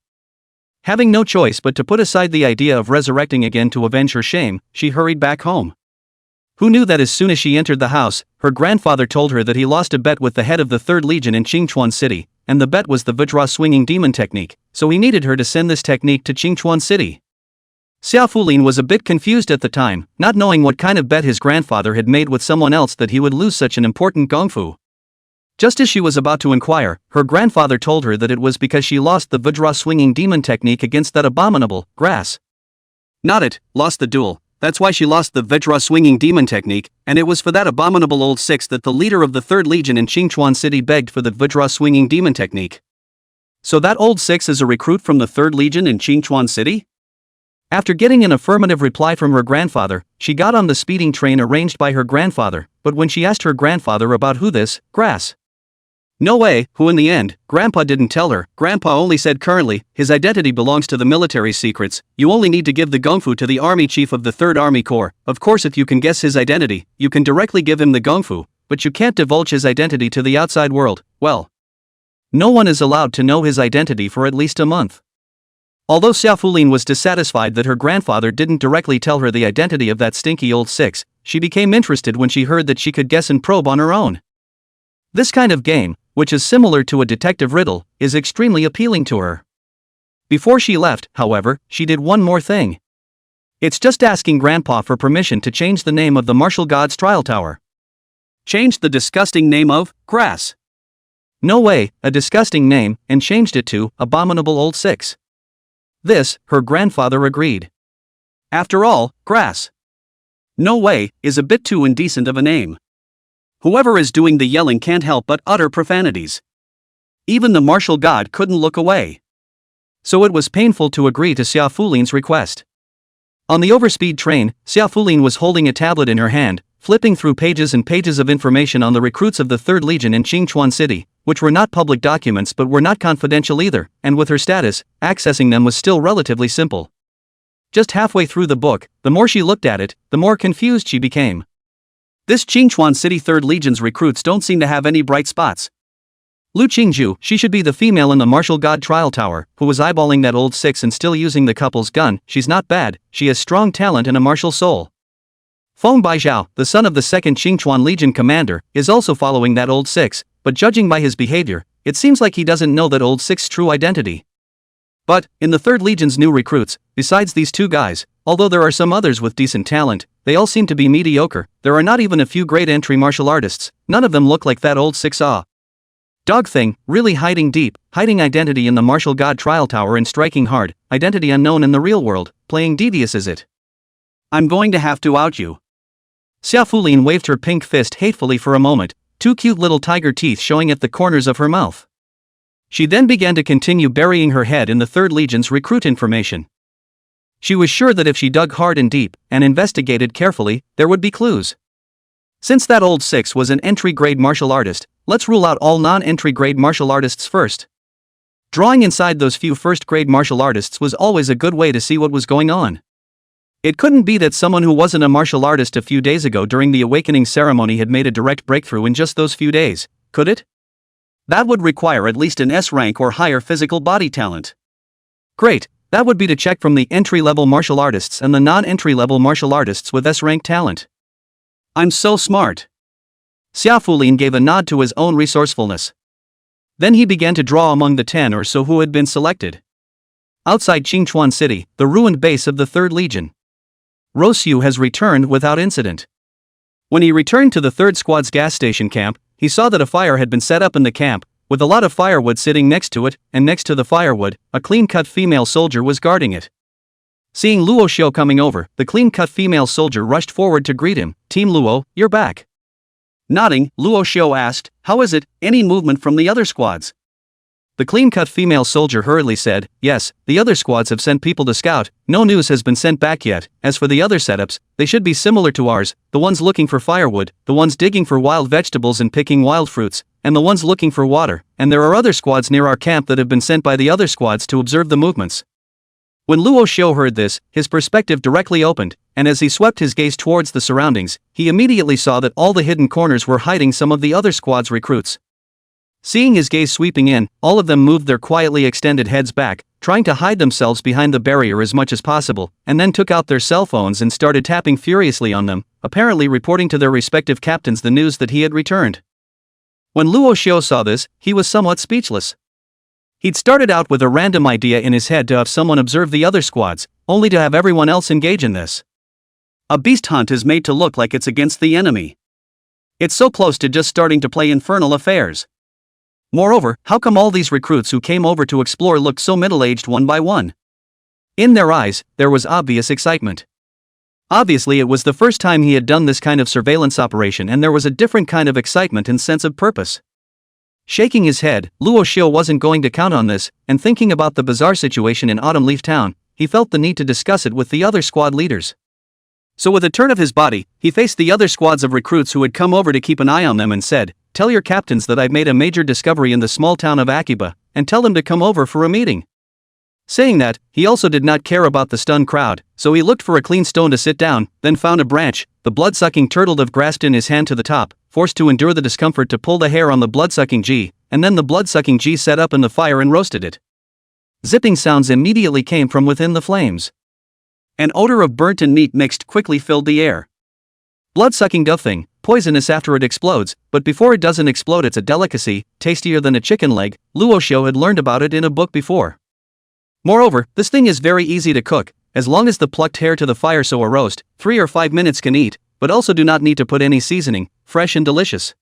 Having no choice but to put aside the idea of resurrecting again to avenge her shame, she hurried back home. Who knew that as soon as she entered the house, her grandfather told her that he lost a bet with the head of the 3rd Legion in Qingchuan City, and the bet was the Vajra swinging demon technique, so he needed her to send this technique to Qingchuan City. Xiao Fulin was a bit confused at the time, not knowing what kind of bet his grandfather had made with someone else that he would lose such an important gongfu. Just as she was about to inquire, her grandfather told her that it was because she lost the Vajra swinging demon technique against that abominable grass. Not it, lost the duel. That's why she lost the Vajra swinging demon technique, and it was for that abominable old six that the leader of the 3rd Legion in Qingchuan City begged for the Vajra swinging demon technique. So that old six is a recruit from the 3rd Legion in Qingchuan City? After getting an affirmative reply from her grandfather, she got on the speeding train arranged by her grandfather, but when she asked her grandfather about who this grass no way, who in the end, Grandpa didn't tell her. Grandpa only said currently, his identity belongs to the military's secrets, you only need to give the gongfu to the army chief of the 3rd Army Corps. Of course if you can guess his identity, you can directly give him the gongfu, but you can't divulge his identity to the outside world. Well, no one is allowed to know his identity for at least a month. Although Xiao Fulin was dissatisfied that her grandfather didn't directly tell her the identity of that stinky old six, she became interested when she heard that she could guess and probe on her own. This kind of game, which is similar to a detective riddle, is extremely appealing to her. Before she left, however, she did one more thing. It's just asking Grandpa for permission to change the name of the martial god's trial tower. Changed the disgusting name of grass. No way, a disgusting name, and changed it to abominable old six. This, her grandfather agreed. After all, grass no way is a bit too indecent of a name. Whoever is doing the yelling can't help but utter profanities. Even the martial god couldn't look away. So it was painful to agree to Xiao Fulin's request. On the overspeed train, Xiao Fulin was holding a tablet in her hand, flipping through pages and pages of information on the recruits of the 3rd Legion in Qingchuan City, which were not public documents but were not confidential either, and with her status, accessing them was still relatively simple. Just halfway through the book, the more she looked at it, the more confused she became. This Qingchuan City 3rd Legion's recruits don't seem to have any bright spots. Lu Qingci, she should be the female in the martial god trial tower, who was eyeballing that old six and still using the couple's gun. She's not bad, she has strong talent and a martial soul. Feng Baizhao, the son of the 2nd Qingchuan Legion commander, is also following that old six, but judging by his behavior, it seems like he doesn't know that old six's true identity. But, in the 3rd Legion's new recruits, besides these two guys, although there are some others with decent talent, they all seem to be mediocre. There are not even a few great entry martial artists, none of them look like that old six-ah dog thing, really hiding deep, hiding identity in the martial god trial tower and striking hard, identity unknown in the real world, playing devious is it? I'm going to have to out you. Xiao Fulin waved her pink fist hatefully for a moment, two cute little tiger teeth showing at the corners of her mouth. She then began to continue burying her head in the 3rd Legion's recruit information. She was sure that if she dug hard and deep, and investigated carefully, there would be clues. Since that old six was an entry-grade martial artist, let's rule out all non-entry-grade martial artists first. Drawing inside those few first-grade martial artists was always a good way to see what was going on. It couldn't be that someone who wasn't a martial artist a few days ago during the awakening ceremony had made a direct breakthrough in just those few days, could it? That would require at least an S rank or higher physical body talent. Great. That would be to check from the entry-level martial artists and the non-entry-level martial artists with S-rank talent. I'm so smart. Xiao Fulin gave a nod to his own resourcefulness. Then he began to draw among the 10 or so who had been selected. Outside Qingchuan City, the ruined base of the 3rd Legion. Luo Xiu has returned without incident. When he returned to the 3rd Squad's gas station camp, he saw that a fire had been set up in the camp, with a lot of firewood sitting next to it, and next to the firewood, a clean-cut female soldier was guarding it. Seeing Luo Xiu coming over, the clean-cut female soldier rushed forward to greet him. Team Luo, you're back. Nodding, Luo Xiu asked, how is it, any movement from the other squads? The clean-cut female soldier hurriedly said, yes, the other squads have sent people to scout, no news has been sent back yet. As for the other setups, they should be similar to ours, the ones looking for firewood, the ones digging for wild vegetables and picking wild fruits, and the ones looking for water, and there are other squads near our camp that have been sent by the other squads to observe the movements. When Luo Xiu heard this, his perspective directly opened, and as he swept his gaze towards the surroundings, he immediately saw that all the hidden corners were hiding some of the other squad's recruits. Seeing his gaze sweeping in, all of them moved their quietly extended heads back, trying to hide themselves behind the barrier as much as possible, and then took out their cell phones and started tapping furiously on them, apparently reporting to their respective captains the news that he had returned. When Luo Xiu saw this, he was somewhat speechless. He'd started out with a random idea in his head to have someone observe the other squads, only to have everyone else engage in this. A beast hunt is made to look like it's against the enemy. It's so close to just starting to play infernal affairs. Moreover, how come all these recruits who came over to explore looked so middle-aged one by one? In their eyes, there was obvious excitement. Obviously, it was the first time he had done this kind of surveillance operation, and there was a different kind of excitement and sense of purpose. Shaking his head, Luo Xiu wasn't going to count on this, and thinking about the bizarre situation in Autumn Leaf Town, he felt the need to discuss it with the other squad leaders. So with a turn of his body, he faced the other squads of recruits who had come over to keep an eye on them and said, "Tell your captains that I've made a major discovery in the small town of Akiba, and tell them to come over for a meeting." Saying that, he also did not care about the stunned crowd, so he looked for a clean stone to sit down, then found a branch. The blood-sucking turtle dove grasped in his hand to the top, forced to endure the discomfort to pull the hair on the blood-sucking G, and then the blood-sucking G set up in the fire and roasted it. Zipping sounds immediately came from within the flames. An odor of burnt and meat mixed quickly filled the air. Blood-sucking dove thing, poisonous after it explodes, but before it doesn't explode it's a delicacy, tastier than a chicken leg. Luo Xiu had learned about it in a book before. Moreover, this thing is very easy to cook, as long as the plucked hair to the fire so a roast, 3 or 5 minutes can eat, but also do not need to put any seasoning, fresh and delicious.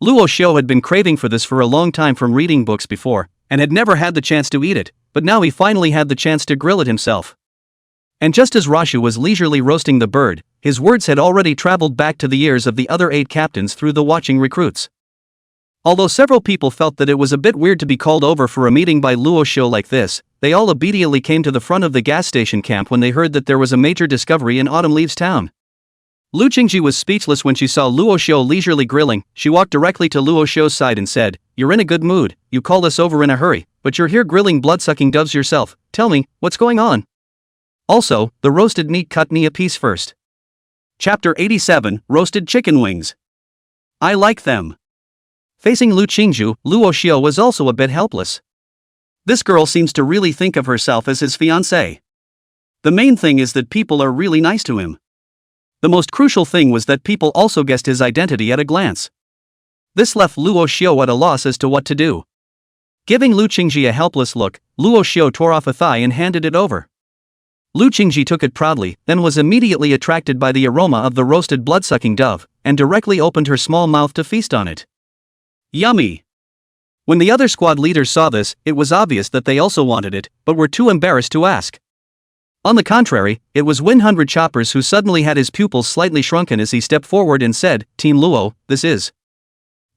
Luo Xiu had been craving for this for a long time from reading books before, and had never had the chance to eat it, but now he finally had the chance to grill it himself. And just as Rashu was leisurely roasting the bird, his words had already traveled back to the ears of the other 8 captains through the watching recruits. Although several people felt that it was a bit weird to be called over for a meeting by Luo Xiu like this, they all obediently came to the front of the gas station camp when they heard that there was a major discovery in Autumn Leaves Town. Lu Qingci was speechless when she saw Luo Xiu leisurely grilling. She walked directly to Luo Xiu's side and said, "You're in a good mood, you called us over in a hurry, but you're here grilling blood-sucking doves yourself. Tell me, what's going on? Also, the roasted meat cut me a piece first." Chapter 87, Roasted Chicken Wings. I like them. Facing Lu Qingci, Luo Xiu was also a bit helpless. This girl seems to really think of herself as his fiancée. The main thing is that people are really nice to him. The most crucial thing was that people also guessed his identity at a glance. This left Luo Xiu at a loss as to what to do. Giving Lu Qingci a helpless look, Luo Xiu tore off a thigh and handed it over. Lu Qingci took it proudly, then was immediately attracted by the aroma of the roasted blood-sucking dove, and directly opened her small mouth to feast on it. Yummy! When the other squad leaders saw this, it was obvious that they also wanted it, but were too embarrassed to ask. On the contrary, it was 100 Choppers who suddenly had his pupils slightly shrunken as he stepped forward and said, "Team Luo, this is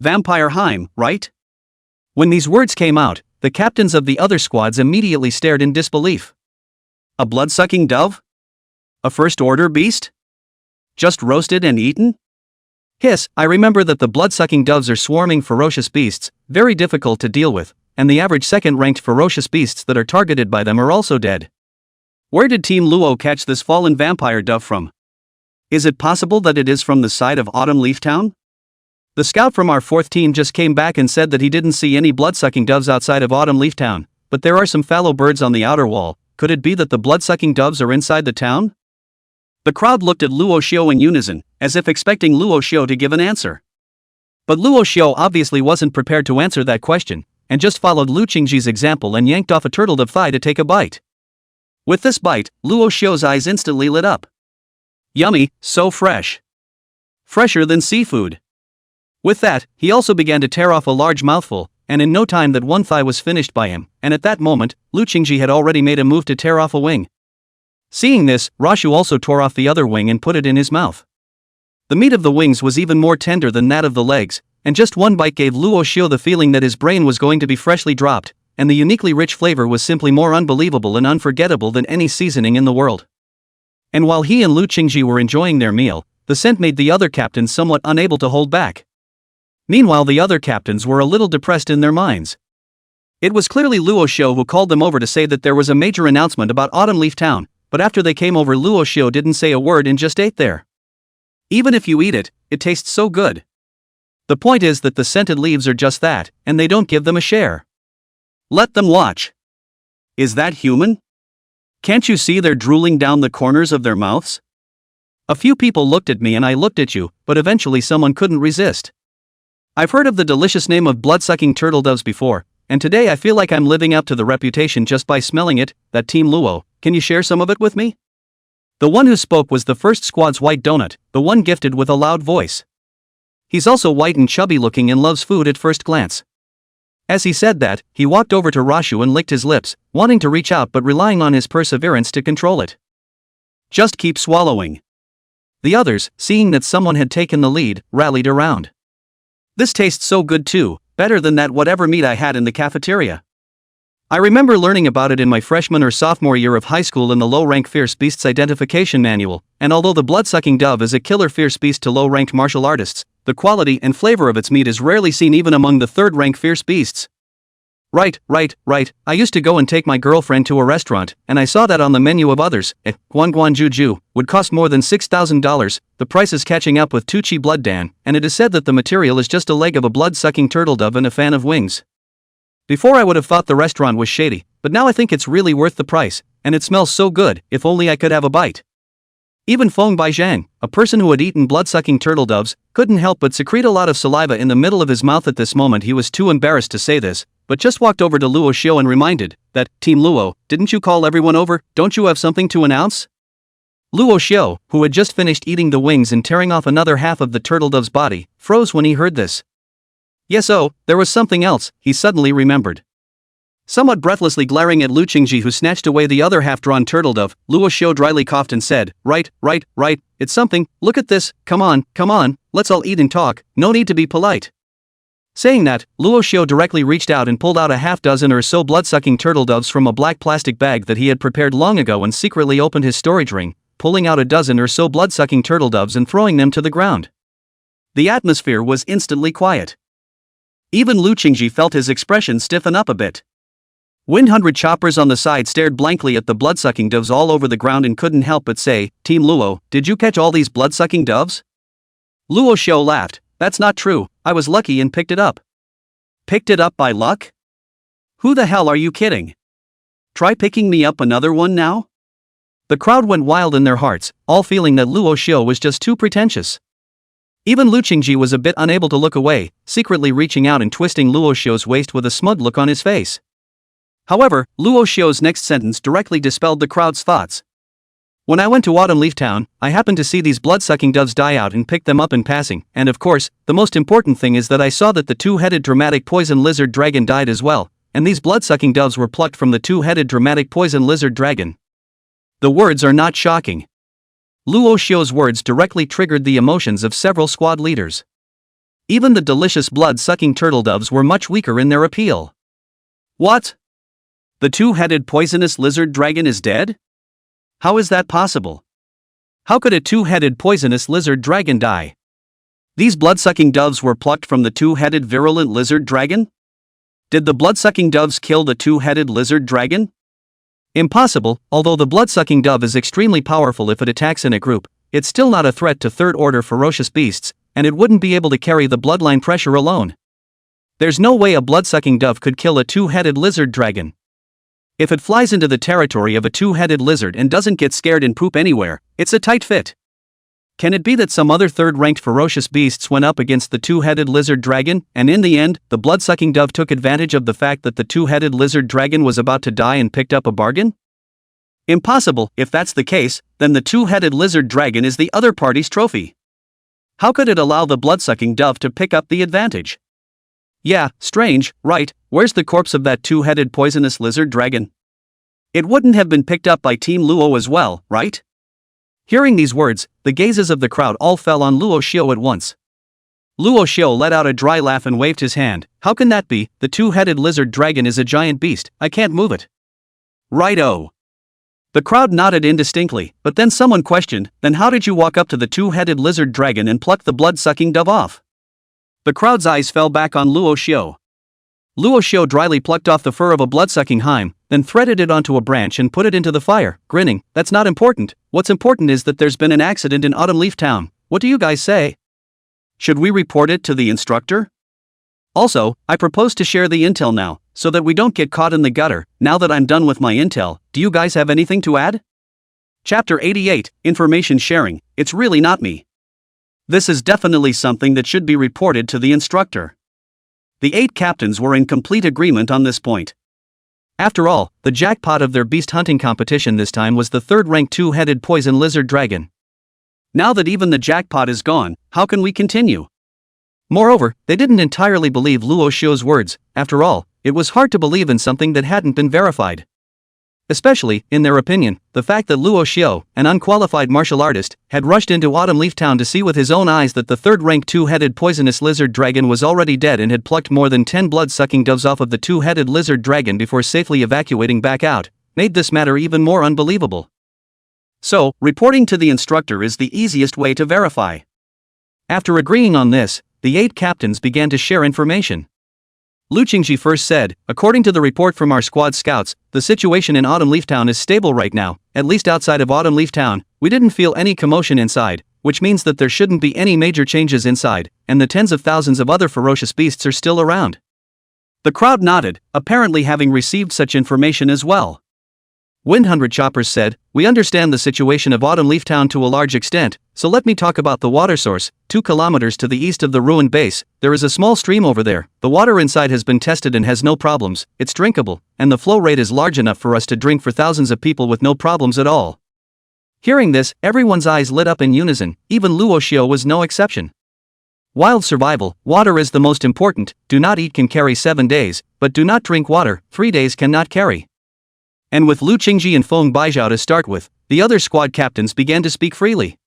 Vampire Heim, right?" When these words came out, the captains of the other squads immediately stared in disbelief. A blood-sucking dove? A first-order beast? Just roasted and eaten? Hiss, I remember that the blood-sucking doves are swarming ferocious beasts, very difficult to deal with, and the average second-ranked ferocious beasts that are targeted by them are also dead. Where did Team Luo catch this fallen vampire dove from? Is it possible that it is from the side of Autumn Leaf Town? The scout from our 4th team just came back and said that he didn't see any blood-sucking doves outside of Autumn Leaf Town, but there are some fallow birds on the outer wall. Could it be that the blood-sucking doves are inside the town? The crowd looked at Luo Xiu in unison, as if expecting Luo Xiu to give an answer. But Luo Xiu obviously wasn't prepared to answer that question, and just followed Lu Qingci's example and yanked off a turtle dove thigh to take a bite. With this bite, Luo Xiu's eyes instantly lit up. Yummy, so fresh. Fresher than seafood. With that, he also began to tear off a large mouthful, and in no time that one thigh was finished by him, and at that moment, Lu Qingci had already made a move to tear off a wing. Seeing this, Rashu also tore off the other wing and put it in his mouth. The meat of the wings was even more tender than that of the legs, and just one bite gave Luo Xiu the feeling that his brain was going to be freshly dropped, and the uniquely rich flavor was simply more unbelievable and unforgettable than any seasoning in the world. And while he and Lu Qingci were enjoying their meal, the scent made the other captains somewhat unable to hold back. Meanwhile, the other captains were a little depressed in their minds. It was clearly Luo Xiu who called them over to say that there was a major announcement about Autumn Leaf Town, but after they came over, Luo Xiu didn't say a word and just ate there. Even if you eat it, it tastes so good. The point is that the scented leaves are just that, and they don't give them a share. Let them watch. Is that human? Can't you see they're drooling down the corners of their mouths? A few people looked at me and I looked at you, but eventually someone couldn't resist. I've heard of the delicious name of blood-sucking turtle doves before, and today I feel like I'm living up to the reputation just by smelling it. That Team Luo, can you share some of it with me? The one who spoke was the first squad's white donut, the one gifted with a loud voice. He's also white and chubby looking and loves food at first glance. As he said that, he walked over to Luo Xiu and licked his lips, wanting to reach out but relying on his perseverance to control it. Just keep swallowing. The others, seeing that someone had taken the lead, rallied around. This tastes so good too, better than that whatever meat I had in the cafeteria. I remember learning about it in my freshman or sophomore year of high school in the low-rank fierce beasts identification manual, and although the blood-sucking dove is a killer fierce beast to low-ranked martial artists, the quality and flavor of its meat is rarely seen even among the third-rank fierce beasts. Right. I used to go and take my girlfriend to a restaurant, and I saw that on the menu of others. Guan Juju would cost more than $6,000. The price is catching up with Tucci Blood Dan, and it is said that the material is just a leg of a blood-sucking turtle dove and a fan of wings. Before I would have thought the restaurant was shady, but now I think it's really worth the price, and it smells so good. If only I could have a bite. Even Feng Baizhang, a person who had eaten blood-sucking turtle doves, couldn't help but secrete a lot of saliva in the middle of his mouth at this moment. He was too embarrassed to say this, but just walked over to Luo Xiu and reminded that, Team Luo, didn't you call everyone over? Don't you have something to announce? Luo Xiu, who had just finished eating the wings and tearing off another half of the turtle dove's body, froze when he heard this. Yes, there was something else, he suddenly remembered. Somewhat breathlessly glaring at Lu Qingci, who snatched away the other half-drawn turtle dove, Luo Xiu dryly coughed and said, Right, it's something. Look at this. Come on, let's all eat and talk, no need to be polite. Saying that, Luo Xiu directly reached out and pulled out a half-dozen or so blood-sucking turtle doves from a black plastic bag that he had prepared long ago and secretly opened his storage ring, pulling out a dozen or so blood-sucking turtle doves and throwing them to the ground. The atmosphere was instantly quiet. Even Lu Qingci felt his expression stiffen up a bit. 100 choppers on the side stared blankly at the blood-sucking doves all over the ground and couldn't help but say, Team Luo, did you catch all these blood-sucking doves? Luo Xiu laughed. That's not true, I was lucky and picked it up. Picked it up by luck? Who the hell are you kidding? Try picking me up another one now? The crowd went wild in their hearts, all feeling that Luo Xiu was just too pretentious. Even Lu Qingci was a bit unable to look away, secretly reaching out and twisting Luo Xiu's waist with a smug look on his face. However, Luo Xiu's next sentence directly dispelled the crowd's thoughts. When I went to Autumn Leaf Town, I happened to see these blood-sucking doves die out and picked them up in passing, and of course, the most important thing is that I saw that the two-headed dramatic poison lizard dragon died as well, and these blood-sucking doves were plucked from the two-headed dramatic poison lizard dragon. The words are not shocking. Luo Xiu's words directly triggered the emotions of several squad leaders. Even the delicious blood-sucking turtle doves were much weaker in their appeal. What? The two-headed poisonous lizard dragon is dead? How is that possible? How could a two-headed poisonous lizard dragon die? These blood-sucking doves were plucked from the two-headed virulent lizard dragon? Did the blood-sucking doves kill the two-headed lizard dragon? Impossible. Although the blood-sucking dove is extremely powerful if it attacks in a group, it's still not a threat to third-order ferocious beasts, and it wouldn't be able to carry the bloodline pressure alone. There's no way a blood-sucking dove could kill a two-headed lizard dragon. If it flies into the territory of a two-headed lizard and doesn't get scared and poop anywhere, it's a tight fit. Can it be that some other third-ranked ferocious beasts went up against the two-headed lizard dragon, and in the end, the blood-sucking dove took advantage of the fact that the two-headed lizard dragon was about to die and picked up a bargain? Impossible. If that's the case, then the two-headed lizard dragon is the other party's trophy. How could it allow the blood-sucking dove to pick up the advantage? Yeah, strange, right? Where's the corpse of that two-headed poisonous lizard dragon? It wouldn't have been picked up by Team Luo as well, right? Hearing these words, the gazes of the crowd all fell on Luo Xiu at once. Luo Xiu let out a dry laugh and waved his hand. How can that be? The two-headed lizard dragon is a giant beast, I can't move it. Right-o. The crowd nodded indistinctly, but then someone questioned, then how did you walk up to the two-headed lizard dragon and pluck the blood-sucking dove off? The crowd's eyes fell back on Luo Xiu. Luo Xiu dryly plucked off the fur of a blood-sucking hind, then threaded it onto a branch and put it into the fire, grinning. That's not important. What's important is that there's been an accident in Autumn Leaf Town. What do you guys say? Should we report it to the instructor? Also, I propose to share the intel now, so that we don't get caught in the gutter. Now that I'm done with my intel, do you guys have anything to add? Chapter 88, Information Sharing. It's really not me. This is definitely something that should be reported to the instructor. The 8 captains were in complete agreement on this point. After all, the jackpot of their beast hunting competition this time was the 3rd-ranked 2-headed poison lizard dragon. Now that even the jackpot is gone, how can we continue? Moreover, they didn't entirely believe Luo Xiu's words. After all, it was hard to believe in something that hadn't been verified. Especially, in their opinion, the fact that Luo Xiu, an unqualified martial artist, had rushed into Autumn Leaf Town to see with his own eyes that the 3rd-ranked 2-headed poisonous lizard dragon was already dead and had plucked more than 10 blood-sucking doves off of the 2-headed lizard dragon before safely evacuating back out, made this matter even more unbelievable. So, reporting to the instructor is the easiest way to verify. After agreeing on this, the 8 captains began to share information. Lu Qingci first said, according to the report from our squad scouts, the situation in Autumn Leaf Town is stable right now, at least outside of Autumn Leaf Town. We didn't feel any commotion inside, which means that there shouldn't be any major changes inside, and the tens of thousands of other ferocious beasts are still around. The crowd nodded, apparently having received such information as well. Windhundred Choppers said, we understand the situation of Autumn Leaf Town to a large extent, so let me talk about the water source. 2 kilometers to the east of the ruined base, there is a small stream over there. The water inside has been tested and has no problems, it's drinkable, and the flow rate is large enough for us to drink for thousands of people with no problems at all. Hearing this, everyone's eyes lit up in unison, even Luo Xiu was no exception. Wild survival, water is the most important. Do not eat can carry 7 days, but do not drink water, 3 days cannot carry. And with Lu Qingci and Feng Baijiao to start with, the other squad captains began to speak freely.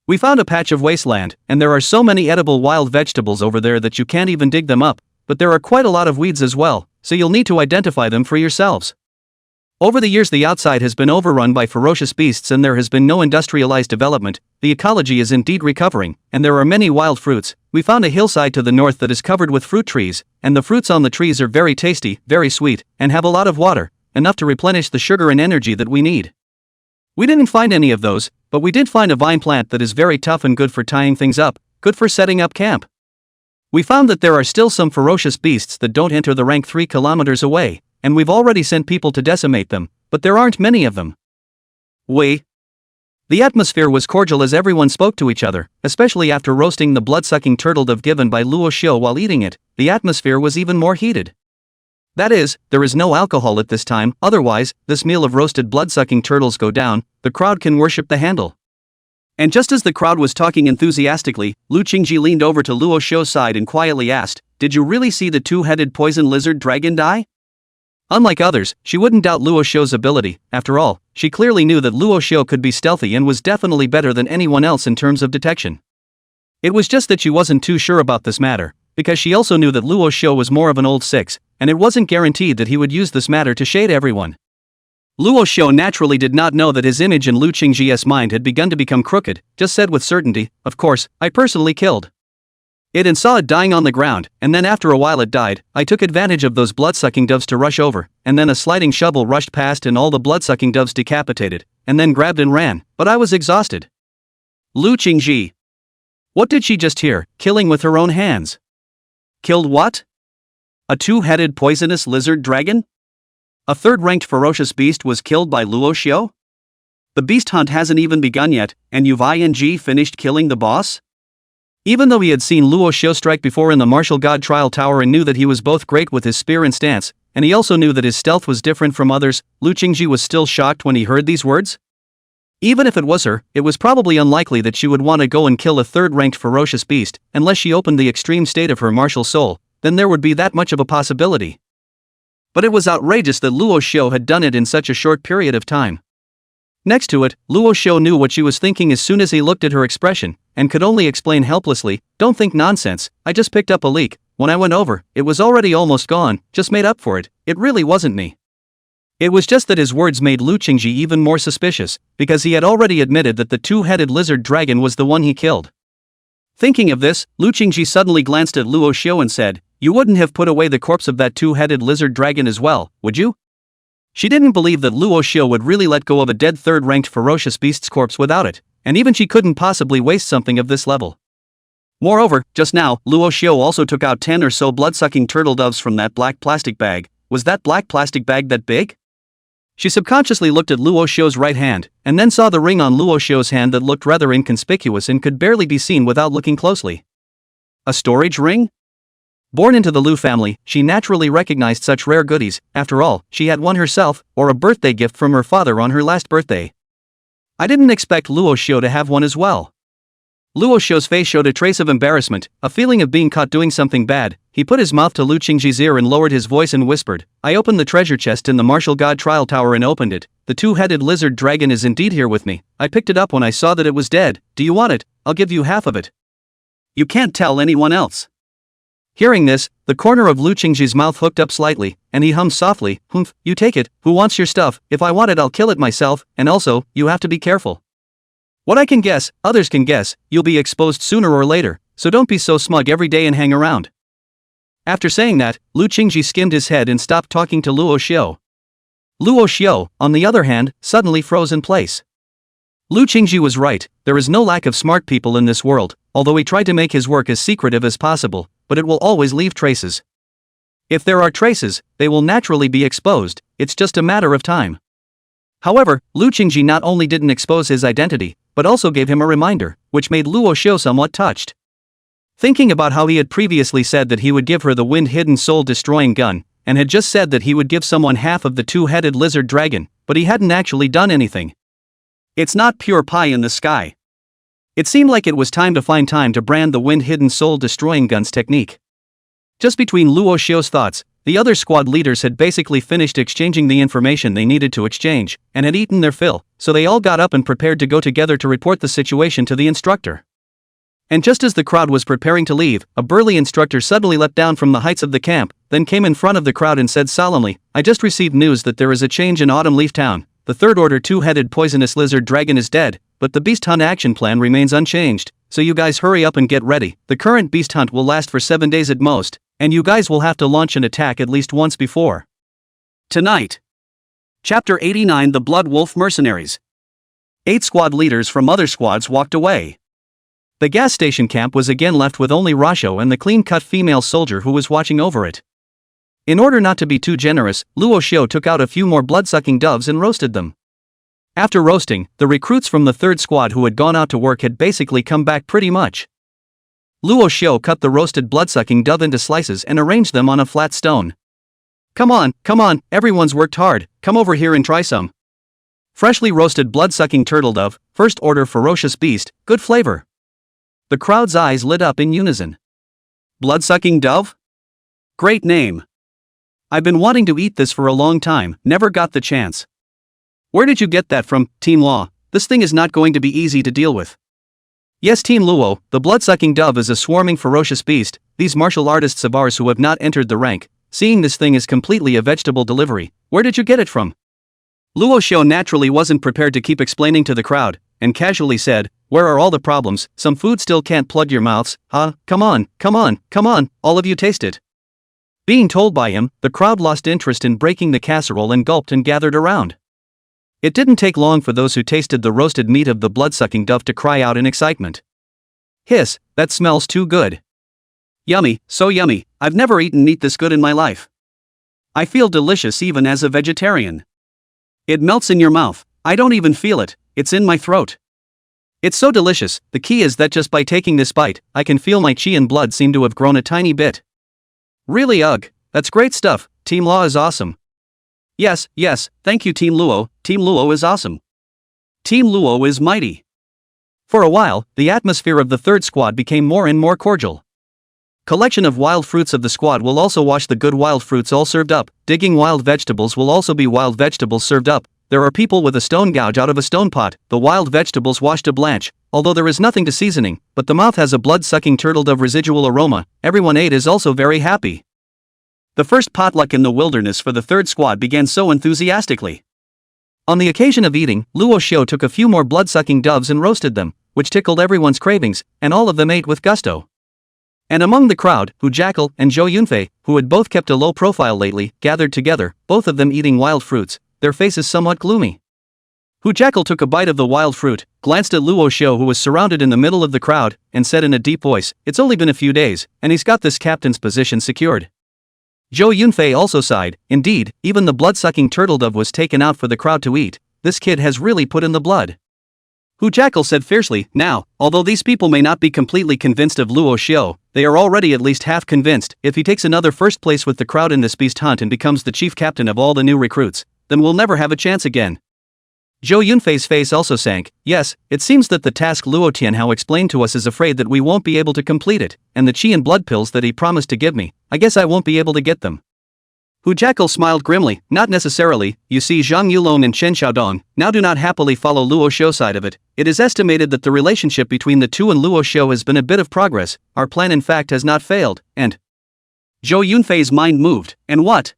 We found a patch of wasteland, and there are so many edible wild vegetables over there that you can't even dig them up, but there are quite a lot of weeds as well, so you'll need to identify them for yourselves. Over the years the outside has been overrun by ferocious beasts and there has been no industrialized development. The ecology is indeed recovering, and there are many wild fruits. We found a hillside to the north that is covered with fruit trees, and the fruits on the trees are very tasty, very sweet, and have a lot of water, enough to replenish the sugar and energy that we need. We didn't find any of those, but we did find a vine plant that is very tough and good for tying things up, good for setting up camp. We found that there are still some ferocious beasts that don't enter the rank 3 kilometers away, and we've already sent people to decimate them, but there aren't many of them. The atmosphere was cordial as everyone spoke to each other, especially after roasting the blood-sucking turtle dove given by Luo Xiu while eating it. The atmosphere was even more heated. That is, there is no alcohol at this time, otherwise, this meal of roasted blood-sucking turtles go down, the crowd can worship the handle. And just as the crowd was talking enthusiastically, Lu Qingci leaned over to Luo Xiu's side and quietly asked, did you really see the 2-headed poison lizard dragon die? Unlike others, she wouldn't doubt Luo Xiu's ability. After all, she clearly knew that Luo Xiu could be stealthy and was definitely better than anyone else in terms of detection. It was just that she wasn't too sure about this matter, because she also knew that Luo Xiu was more of an old 6, and it wasn't guaranteed that he would use this matter to shade everyone. Luo Xiu naturally did not know that his image in Lu Qingci's mind had begun to become crooked, just said with certainty, of course, I personally killed it and saw it dying on the ground, and then after a while it died. I took advantage of those blood-sucking doves to rush over, and then a sliding shovel rushed past and all the blood-sucking doves decapitated, and then grabbed and ran, but I was exhausted. Lu Qingci. What did she just hear? Killing with her own hands. Killed what? A 2-headed poisonous lizard dragon? A 3rd-ranked ferocious beast was killed by Luo Xiu? The beast hunt hasn't even begun yet, and you've finished killing the boss? Even though he had seen Luo Xiu strike before in the martial god trial tower and knew that he was both great with his spear and stance, and he also knew that his stealth was different from others, Lu Qingci was still shocked when he heard these words. Even if it was her, it was probably unlikely that she would want to go and kill a 3rd-ranked ferocious beast, unless she opened the extreme state of her martial soul, then there would be that much of a possibility. But it was outrageous that Luo Xiu had done it in such a short period of time. Next to it, Luo Xiu knew what she was thinking as soon as he looked at her expression, and could only explain helplessly, don't think nonsense, I just picked up a leak. When I went over, it was already almost gone, just made up for it, it really wasn't me. It was just that his words made Lu Qingci even more suspicious, because he had already admitted that the 2-headed lizard dragon was the one he killed. Thinking of this, Lu Qingci suddenly glanced at Luo Xiu and said, you wouldn't have put away the corpse of that 2-headed lizard dragon as well, would you? She didn't believe that Luo Xiu would really let go of a dead 3rd-ranked ferocious beast's corpse without it, and even she couldn't possibly waste something of this level. Moreover, just now, Luo Xiu also took out 10 or so blood-sucking turtle doves from that black plastic bag. Was that black plastic bag that big? She subconsciously looked at Luo Xiu's right hand, and then saw the ring on Luo Xiu's hand that looked rather inconspicuous and could barely be seen without looking closely. A storage ring? Born into the Lu family, she naturally recognized such rare goodies. After all, she had one herself, or a birthday gift from her father on her last birthday. I didn't expect Luo Xiu to have one as well. Luo Xiu's face showed a trace of embarrassment, a feeling of being caught doing something bad. He put his mouth to Lu Qingci's ear and lowered his voice and whispered, "I opened the treasure chest in the martial god trial tower and opened it. The two-headed lizard dragon is indeed here with me. I picked it up when I saw that it was dead. Do you want it? I'll give you half of it. You can't tell anyone else." Hearing this, the corner of Lu Qingci's mouth hooked up slightly, and he hummed softly, "Humph, you take it. Who wants your stuff? If I want it, I'll kill it myself, and also, you have to be careful. What I can guess, others can guess. You'll be exposed sooner or later, so don't be so smug every day and hang around." After saying that, Lu Qingci skimmed his head and stopped talking to Luo Xiu. Luo Xiu, on the other hand, suddenly froze in place. Lu Qingci was right, there is no lack of smart people in this world, although he tried to make his work as secretive as possible, but it will always leave traces. If there are traces, they will naturally be exposed, it's just a matter of time. However, Lu Qingci not only didn't expose his identity, but also gave him a reminder, which made Luo Xiu somewhat touched. Thinking about how he had previously said that he would give her the wind-hidden soul-destroying gun, and had just said that he would give someone half of the two-headed lizard dragon, but he hadn't actually done anything. It's not pure pie in the sky. It seemed like it was time to find time to brand the wind-hidden soul-destroying guns technique. Just between Luo Xiu's thoughts, the other squad leaders had basically finished exchanging the information they needed to exchange, and had eaten their fill, so they all got up and prepared to go together to report the situation to the instructor. And just as the crowd was preparing to leave, a burly instructor suddenly leapt down from the heights of the camp, then came in front of the crowd and said solemnly, "I just received news that there is a change in Autumn Leaf Town. The third order two-headed poisonous lizard dragon is dead, but the beast hunt action plan remains unchanged, so you guys hurry up and get ready. The current beast hunt will last for 7 days at most, and you guys will have to launch an attack at least once before tonight." Chapter 89: The Blood Wolf Mercenaries. 8 squad leaders from other squads walked away. The gas station camp was again left with only Rasho and the clean-cut female soldier who was watching over it. In order not to be too generous, Luo Xiu took out a few more blood-sucking doves and roasted them. After roasting, the recruits from the 3rd squad who had gone out to work had basically come back pretty much. Luo Xiu cut the roasted blood-sucking dove into slices and arranged them on a flat stone. Come on, everyone's worked hard, come over here and try some." Freshly roasted blood-sucking turtle dove, 1st order ferocious beast, good flavor. The crowd's eyes lit up in unison. Blood-sucking dove? Great name. I've been wanting to eat this for a long time, never got the chance. Where did you get that from, Team Luo? This thing is not going to be easy to deal with. Yes, Team Luo, the blood-sucking dove is a swarming ferocious beast. These martial artists of ours who have not entered the rank, seeing this thing is completely a vegetable delivery. Where did you get it from? Luo Xiu naturally wasn't prepared to keep explaining to the crowd, and casually said, "Where are all the problems? Some food still can't plug your mouths, huh? Come on, all of you taste it." Being told by him, the crowd lost interest in breaking the casserole and gulped and gathered around. It didn't take long for those who tasted the roasted meat of the blood-sucking dove to cry out in excitement. "Hiss, that smells too good. Yummy, so yummy, I've never eaten meat this good in my life. I feel delicious even as a vegetarian. It melts in your mouth, I don't even feel it, it's in my throat. It's so delicious, the key is that just by taking this bite, I can feel my chi and blood seem to have grown a tiny bit. Really that's great stuff, Team Luo is awesome. Yes, thank you Team Luo is awesome. Team Luo is mighty." For a while, the atmosphere of the 3rd squad became more and more cordial. Collection of wild fruits of the squad will also wash the good wild fruits all served up. Digging wild vegetables will also be wild vegetables served up. There are people with a stone gouge out of a stone pot, the wild vegetables washed to blanch, although there is nothing to seasoning, but the mouth has a blood-sucking turtle dove residual aroma. Everyone ate is also very happy. The first potluck in the wilderness for the 3rd squad began so enthusiastically. On the occasion of eating, Luo Xiu took a few more blood-sucking doves and roasted them, which tickled everyone's cravings, and all of them ate with gusto. And among the crowd, Hu Jackal and Zhou Yunfei, who had both kept a low profile lately, gathered together, both of them eating wild fruits, their faces somewhat gloomy. Hu Jackal took a bite of the wild fruit, glanced at Luo Xiu who was surrounded in the middle of the crowd, and said in a deep voice, "It's only been a few days, and he's got this captain's position secured. Zhou Yunfei also sighed. Indeed, even the blood-sucking turtle dove was taken out for the crowd to eat. This kid has really put in the blood. Hu Jackal said fiercely. Now, although these people may not be completely convinced of Luo Xiu, they are already at least half convinced. If he takes another first place with the crowd in this beast hunt and becomes the chief captain of all the new recruits, then we'll never have a chance again. Zhou Yunfei's face also sank. Yes, it seems that the task Luo Tianhao explained to us is afraid that we won't be able to complete it, and the qi and blood pills that he promised to give me, I guess I won't be able to get them. Hu Jackal smiled grimly. Not necessarily. You see, Zhang Yulong and Chen Xiaodong now do not happily follow Luo Xiu's side of it. It is estimated that the relationship between the two and Luo Xiu has been a bit of progress. Our plan in fact has not failed, and Zhou Yunfei's mind moved. And what?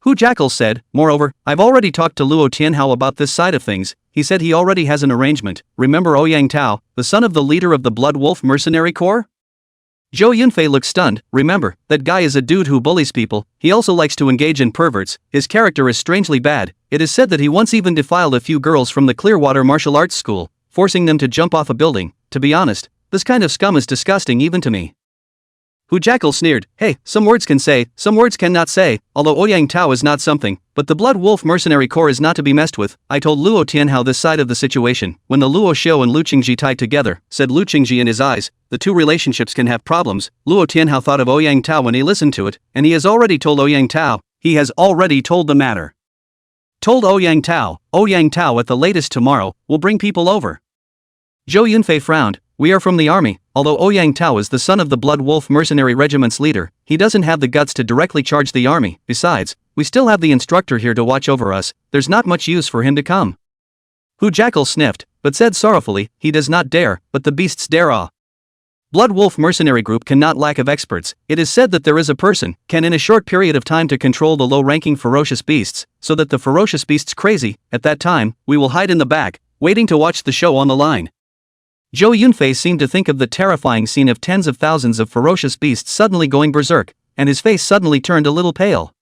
Hu Jackal said. Moreover, I've already talked to Luo Tianhao about this side of things. He said he already has an arrangement. Remember Ouyang Tao, the son of the leader of the Blood Wolf Mercenary Corps? Zhou Yunfei looked stunned. Remember, that guy is a dude who bullies people. He also likes to engage in perverts. His character is strangely bad. It is said that he once even defiled a few girls from the Clearwater Martial Arts School, forcing them to jump off a building. To be honest, this kind of scum is disgusting even to me. Hu Jackal sneered. Hey, some words can say, some words cannot say. Although Ouyang Tao is not something, but the Blood Wolf Mercenary Corps is not to be messed with. I told Luo Tianhao this side of the situation. When the Luo Xiu and Lu Qingci tied together, said Lu Qingci in his eyes, the two relationships can have problems. Luo Tianhao thought of Ouyang Tao when he listened to it, and he has already told Ouyang Tao. He has already told the matter. Told Ouyang Tao at the latest tomorrow, will bring people over. Zhou Yunfei frowned. We are from the army. Although Ouyang Tao is the son of the Blood Wolf Mercenary Regiment's leader, he doesn't have the guts to directly charge the army. Besides, we still have the instructor here to watch over us. There's not much use for him to come. Hu Jackal sniffed, but said sorrowfully, he does not dare, but the beasts dare all. Blood Wolf Mercenary Group cannot lack of experts. It is said that there is a person, can in a short period of time to control the low-ranking ferocious beasts, so that the ferocious beasts crazy. At that time, we will hide in the back, waiting to watch the show on the line. Zhou Yunfei seemed to think of the terrifying scene of tens of thousands of ferocious beasts suddenly going berserk, and his face suddenly turned a little pale.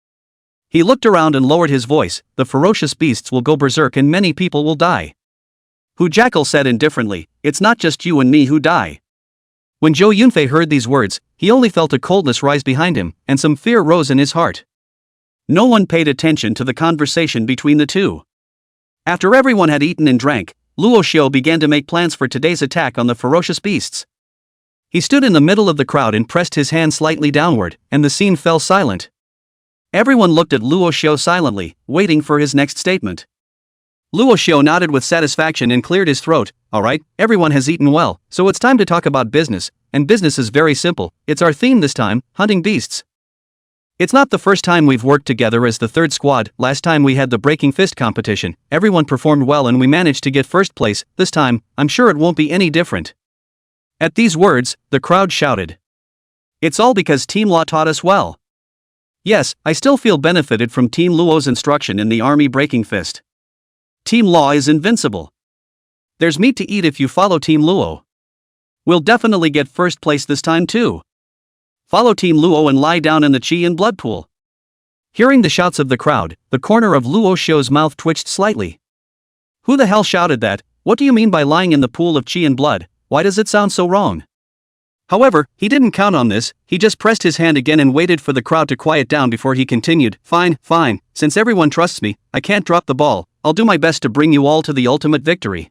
He looked around and lowered his voice. The ferocious beasts will go berserk and many people will die. Hu Jackal said indifferently, it's not just you and me who die. When Zhou Yunfei heard these words, he only felt a coldness rise behind him, and some fear rose in his heart. No one paid attention to the conversation between the two. After everyone had eaten and drank, Luo Xiu began to make plans for today's attack on the ferocious beasts. He stood in the middle of the crowd and pressed his hand slightly downward, and the scene fell silent. Everyone looked at Luo Xiu silently, waiting for his next statement. Luo Xiu nodded with satisfaction and cleared his throat. Alright, everyone has eaten well, so it's time to talk about business, and business is very simple. It's our theme this time, hunting beasts. It's not the first time we've worked together as the third squad. Last time we had the breaking fist competition, everyone performed well and we managed to get first place. This time, I'm sure it won't be any different. At these words, the crowd shouted. It's all because Team Luo taught us well. Yes, I still feel benefited from Team Luo's instruction in the army breaking fist. Team Luo is invincible. There's meat to eat if you follow Team Luo. We'll definitely get first place this time too. Follow Team Luo and lie down in the qi and blood pool. Hearing the shouts of the crowd, the corner of Luo Xiu's mouth twitched slightly. Who the hell shouted that? What do you mean by lying in the pool of qi and blood? Why does it sound so wrong? However, he didn't count on this. He just pressed his hand again and waited for the crowd to quiet down before he continued. Fine, since everyone trusts me, I can't drop the ball. I'll do my best to bring you all to the ultimate victory.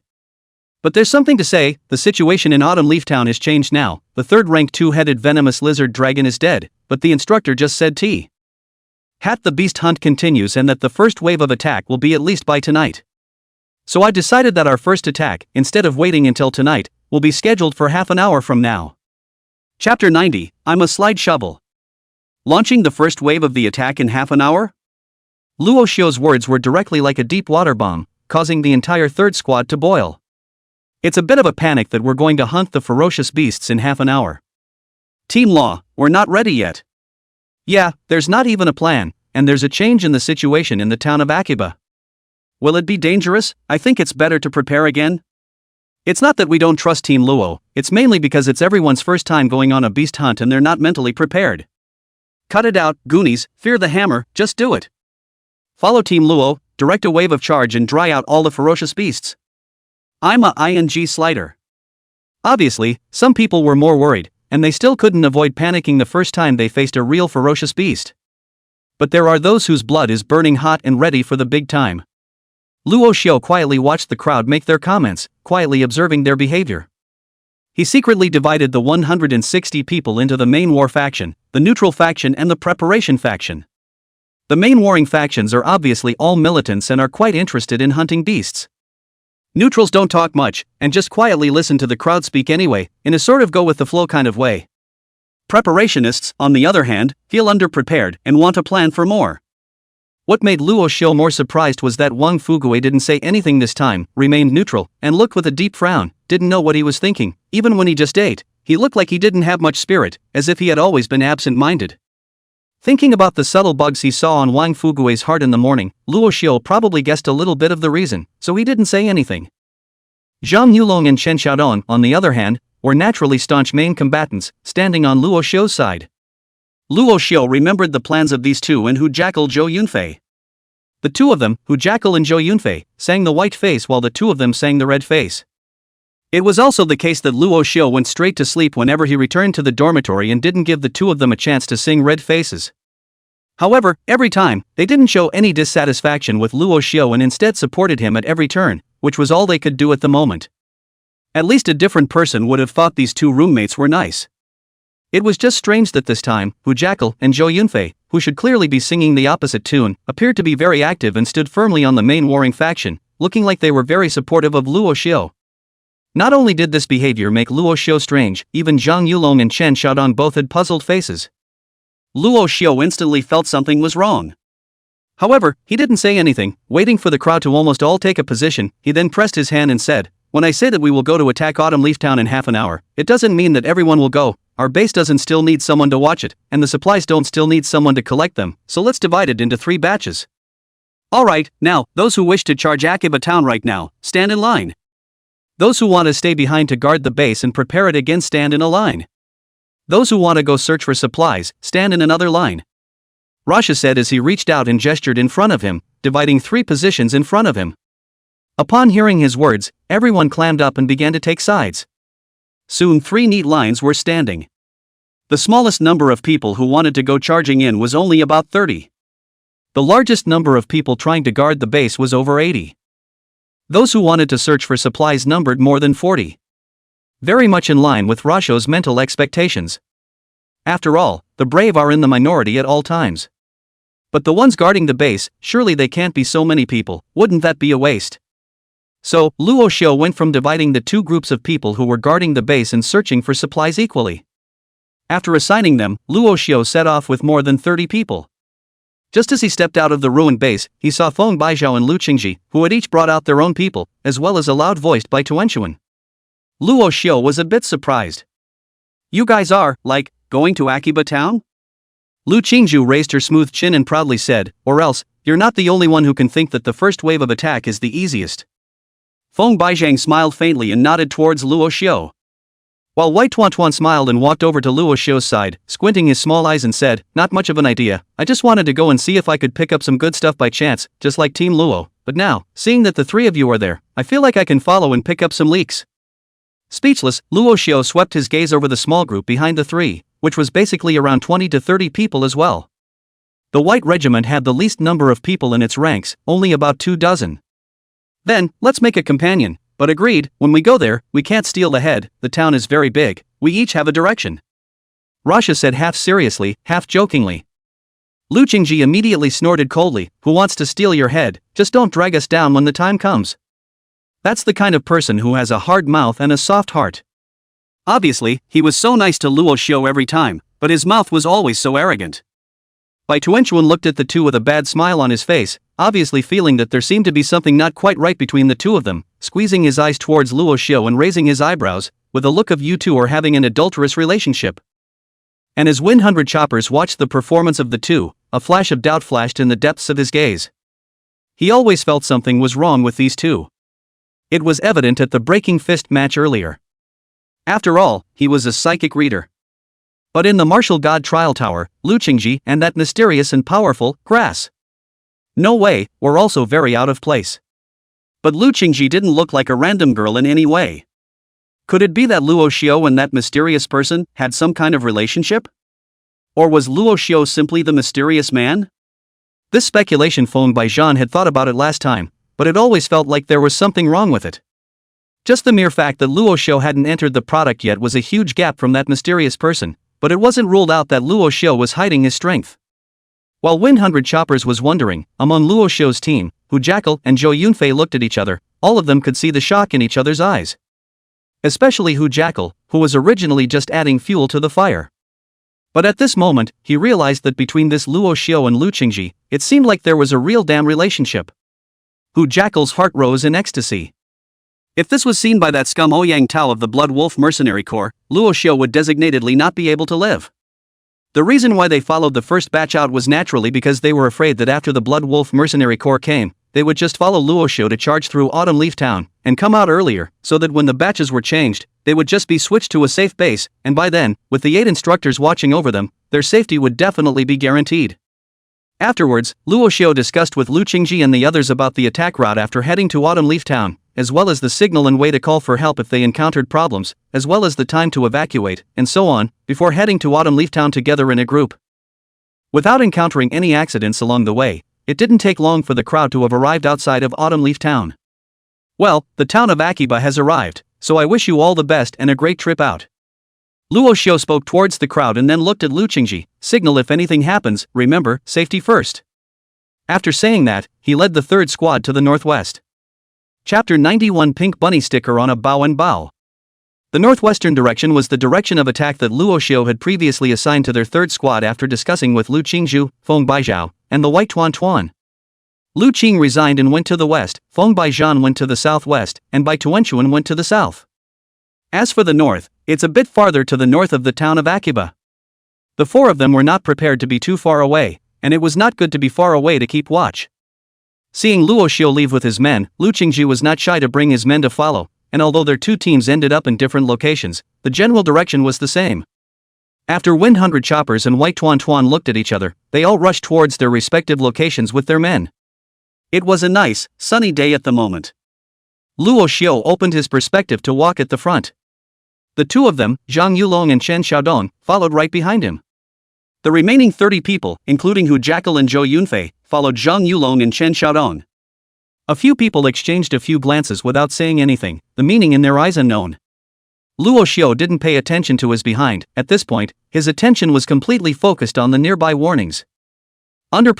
But there's something to say. The situation in Autumn Leaf Town has changed now. The third-rank two-headed venomous lizard dragon is dead, but the instructor just said the beast hunt continues and that the first wave of attack will be at least by tonight. So I decided that our first attack, instead of waiting until tonight, will be scheduled for half an hour from now. Chapter 90, I'm a slide shovel. Launching the first wave of the attack in half an hour? Luo Xiu's words were directly like a deep water bomb, causing the entire third squad to boil. It's a bit of a panic that we're going to hunt the ferocious beasts in half an hour. Team Luo, we're not ready yet. Yeah, there's not even a plan, and there's a change in the situation in the town of Akiba. Will it be dangerous? I think it's better to prepare again. It's not that we don't trust Team Luo, it's mainly because it's everyone's first time going on a beast hunt and they're not mentally prepared. Cut it out, Goonies, fear the hammer, just do it. Follow Team Luo, direct a wave of charge and dry out all the ferocious beasts. I'm a ing slider. Obviously, some people were more worried, and they still couldn't avoid panicking the first time they faced a real ferocious beast. But there are those whose blood is burning hot and ready for the big time. Luo Xiu quietly watched the crowd make their comments, quietly observing their behavior. He secretly divided the 160 people into the main war faction, the neutral faction and the preparation faction. The main warring factions are obviously all militants and are quite interested in hunting beasts. Neutrals don't talk much, and just quietly listen to the crowd speak anyway, in a sort of go-with-the-flow kind of way. Preparationists, on the other hand, feel underprepared and want a plan for more. What made Luo Xiu more surprised was that Wang Fugui didn't say anything this time, remained neutral, and looked with a deep frown, didn't know what he was thinking. Even when he just ate, he looked like he didn't have much spirit, as if he had always been absent-minded. Thinking about the subtle bugs he saw on Wang Fugui's heart in the morning, Luo Xiu probably guessed a little bit of the reason, so he didn't say anything. Zhang Yulong and Chen Xiaodong, on the other hand, were naturally staunch main combatants, standing on Luo Xiu's side. Luo Xiu remembered the plans of these two and Hu Jackal Zhou Yunfei. The two of them, Hu Jackal and Zhou Yunfei, sang the white face while the two of them sang the red face. It was also the case that Luo Xiu went straight to sleep whenever he returned to the dormitory and didn't give the two of them a chance to sing red faces. However, every time, they didn't show any dissatisfaction with Luo Xiu and instead supported him at every turn, which was all they could do at the moment. At least a different person would have thought these two roommates were nice. It was just strange that this time, Hu Jackal and Zhou Yunfei, who should clearly be singing the opposite tune, appeared to be very active and stood firmly on the main warring faction, looking like they were very supportive of Luo Xiu. Not only did this behavior make Luo Xiu strange, even Zhang Yulong and Chen Xiaodong both had puzzled faces. Luo Xiu instantly felt something was wrong. However, he didn't say anything, waiting for the crowd to almost all take a position. He then pressed his hand and said, "When I say that we will go to attack Autumn Leaf Town in half an hour, it doesn't mean that everyone will go. Our base doesn't still need someone to watch it, and the supplies don't still need someone to collect them, so let's divide it into 3 batches. Alright, now, those who wish to charge Akiba Town right now, stand in line. Those who want to stay behind to guard the base and prepare it again, stand in a line. Those who want to go search for supplies, stand in another line." Rasha said as he reached out and gestured in front of him, dividing 3 positions in front of him. Upon hearing his words, everyone clammed up and began to take sides. Soon 3 neat lines were standing. The smallest number of people who wanted to go charging in was only about 30. The largest number of people trying to guard the base was over 80. Those who wanted to search for supplies numbered more than 40. Very much in line with Rasho's mental expectations. After all, the brave are in the minority at all times. But the ones guarding the base, surely they can't be so many people, wouldn't that be a waste? So, Luo Xiu went from dividing the 2 groups of people who were guarding the base and searching for supplies equally. After assigning them, Luo Xiu set off with more than 30 people. Just as he stepped out of the ruined base, he saw Feng Baizhao and Lu Qingci, who had each brought out their own people, as well as a loud voiced by Tuanchuan. Luo Xiu was a bit surprised. "You guys are, like, going to Akiba Town?" Lu Qingci raised her smooth chin and proudly said, "Or else, you're not the only one who can think that the first wave of attack is the easiest." Feng Baizhang smiled faintly and nodded towards Luo Xiu. While White Tuan smiled and walked over to Luo Xiu's side, squinting his small eyes and said, "Not much of an idea, I just wanted to go and see if I could pick up some good stuff by chance, just like Team Luo, but now, seeing that the 3 of you are there, I feel like I can follow and pick up some leaks." Speechless, Luo Xiu swept his gaze over the small group behind the 3, which was basically around 20 to 30 people as well. The White Regiment had the least number of people in its ranks, only about 2 dozen. "Then, let's make a companion, but agreed, when we go there, we can't steal the head, the town is very big, we each have a direction," Rasha said half seriously, half jokingly. Lu Qingci immediately snorted coldly, "Who wants to steal your head? Just don't drag us down when the time comes." That's the kind of person who has a hard mouth and a soft heart. Obviously, he was so nice to Luo Xiu every time, but his mouth was always so arrogant. Bai Tuanchuan looked at the two with a bad smile on his face, obviously feeling that there seemed to be something not quite right between the two of them, squeezing his eyes towards Luo Xiu and raising his eyebrows, with a look of "You two are having an adulterous relationship." And as 100 choppers watched the performance of the two, a flash of doubt flashed in the depths of his gaze. He always felt something was wrong with these two. It was evident at the breaking fist match earlier. After all, he was a psychic reader. But in the martial god trial tower, Lu Qingci and that mysterious and powerful grass. No way, were also very out of place. But Lu Qingci didn't look like a random girl in any way. Could it be that Luo Xiu and that mysterious person had some kind of relationship? Or was Luo Xiu simply the mysterious man? This speculation Feng Baijian had thought about it last time, but it always felt like there was something wrong with it. Just the mere fact that Luo Xiu hadn't entered the product yet was a huge gap from that mysterious person, but it wasn't ruled out that Luo Xiu was hiding his strength. While 100 Choppers was wondering, among Luo Xiu's team, Hu Jackal and Zhou Yunfei looked at each other, all of them could see the shock in each other's eyes. Especially Hu Jackal, who was originally just adding fuel to the fire. But at this moment, he realized that between this Luo Xiu and Lu Qingci, it seemed like there was a real damn relationship. Hu Jackal's heart rose in ecstasy. If this was seen by that scum Ouyang Tao of the Blood Wolf Mercenary Corps, Luo Xiu would designatedly not be able to live. The reason why they followed the first batch out was naturally because they were afraid that after the Blood Wolf Mercenary Corps came, they would just follow Luo Xiu to charge through Autumn Leaf Town, and come out earlier, so that when the batches were changed, they would just be switched to a safe base, and by then, with the 8 instructors watching over them, their safety would definitely be guaranteed. Afterwards, Luo Xiu discussed with Lu Qingci and the others about the attack route after heading to Autumn Leaf Town, as well as the signal and way to call for help if they encountered problems, as well as the time to evacuate, and so on, before heading to Autumn Leaf Town together in a group. Without encountering any accidents along the way, it didn't take long for the crowd to have arrived outside of Autumn Leaf Town. Well, the town of Akiba has arrived, so I wish you all the best and a great trip out. Luo Xiu spoke towards the crowd and then looked at Lu Qingci, signal if anything happens, remember, safety first. After saying that, he led the third squad to the northwest. Chapter 91 Pink Bunny Sticker on a Bao and Bao. The northwestern direction was the direction of attack that Luo Xiu had previously assigned to their third squad after discussing with Lu Qingzhu, Feng Baijiao, and the White Tuan Tuan. Lu Qing resigned and went to the west, Feng Baijian went to the southwest, and Bai Tuanchuan went to the south. As for the north, it's a bit farther to the north of the town of Akiba. The 4 of them were not prepared to be too far away, and it was not good to be far away to keep watch. Seeing Luo Xiu leave with his men, Lu Qingzhi was not shy to bring his men to follow, and although their 2 teams ended up in different locations, the general direction was the same. After 100 Choppers and White Tuan Tuan looked at each other, they all rushed towards their respective locations with their men. It was a nice, sunny day at the moment. Luo Xiu opened his perspective to walk at the front. The 2 of them, Zhang Yulong and Chen Xiaodong, followed right behind him. The remaining 30 people, including Hu Jackal and Zhou Yunfei, followed Zhang Yulong and Chen Xiaodong. A few people exchanged a few glances without saying anything, the meaning in their eyes unknown. Luo Xiu didn't pay attention to his behind. At this point, his attention was completely focused on the nearby warnings. Under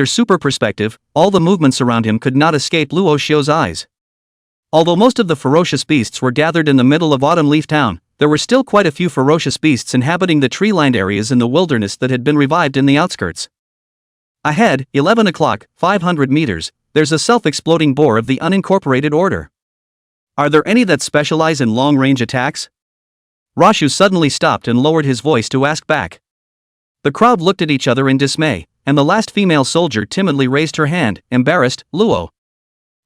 super perspective, all the movements around him could not escape Luo Xiu's eyes. Although most of the ferocious beasts were gathered in the middle of Autumn Leaf Town, there were still quite a few ferocious beasts inhabiting the tree-lined areas in the wilderness that had been revived in the outskirts. Ahead, 11 o'clock, 500 meters, there's a self-exploding boar of the unincorporated order. Are there any that specialize in long-range attacks? Rashu suddenly stopped and lowered his voice to ask back. The crowd looked at each other in dismay, and the last female soldier timidly raised her hand, embarrassed. Luo.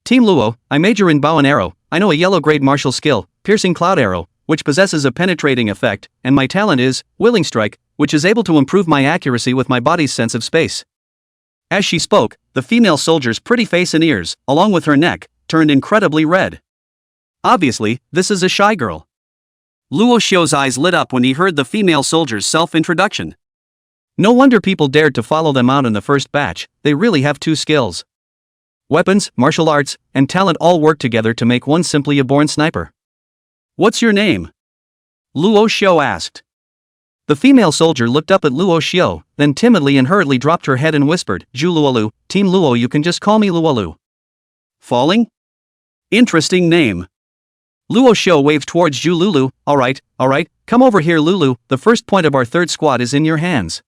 Team Luo, I major in bow and arrow, I know a yellow-grade martial skill, piercing cloud arrow, which possesses a penetrating effect, and my talent is, willing strike, which is able to improve my accuracy with my body's sense of space. As she spoke, the female soldier's pretty face and ears, along with her neck, turned incredibly red. Obviously, this is a shy girl. Luo Xiu's eyes lit up when he heard the female soldier's self-introduction. No wonder people dared to follow them out in the first batch, they really have 2 skills. Weapons, martial arts, and talent all work together to make one simply a born sniper. What's your name? Luo Xiu asked. The female soldier looked up at Luo Xiu, then timidly and hurriedly dropped her head and whispered, Zhu Luolu, Team Luo, you can just call me Luolu. Falling? Interesting name. Luo Xiu waved towards Zhu Lulu, alright, come over here Lulu, the first point of our third squad is in your hands.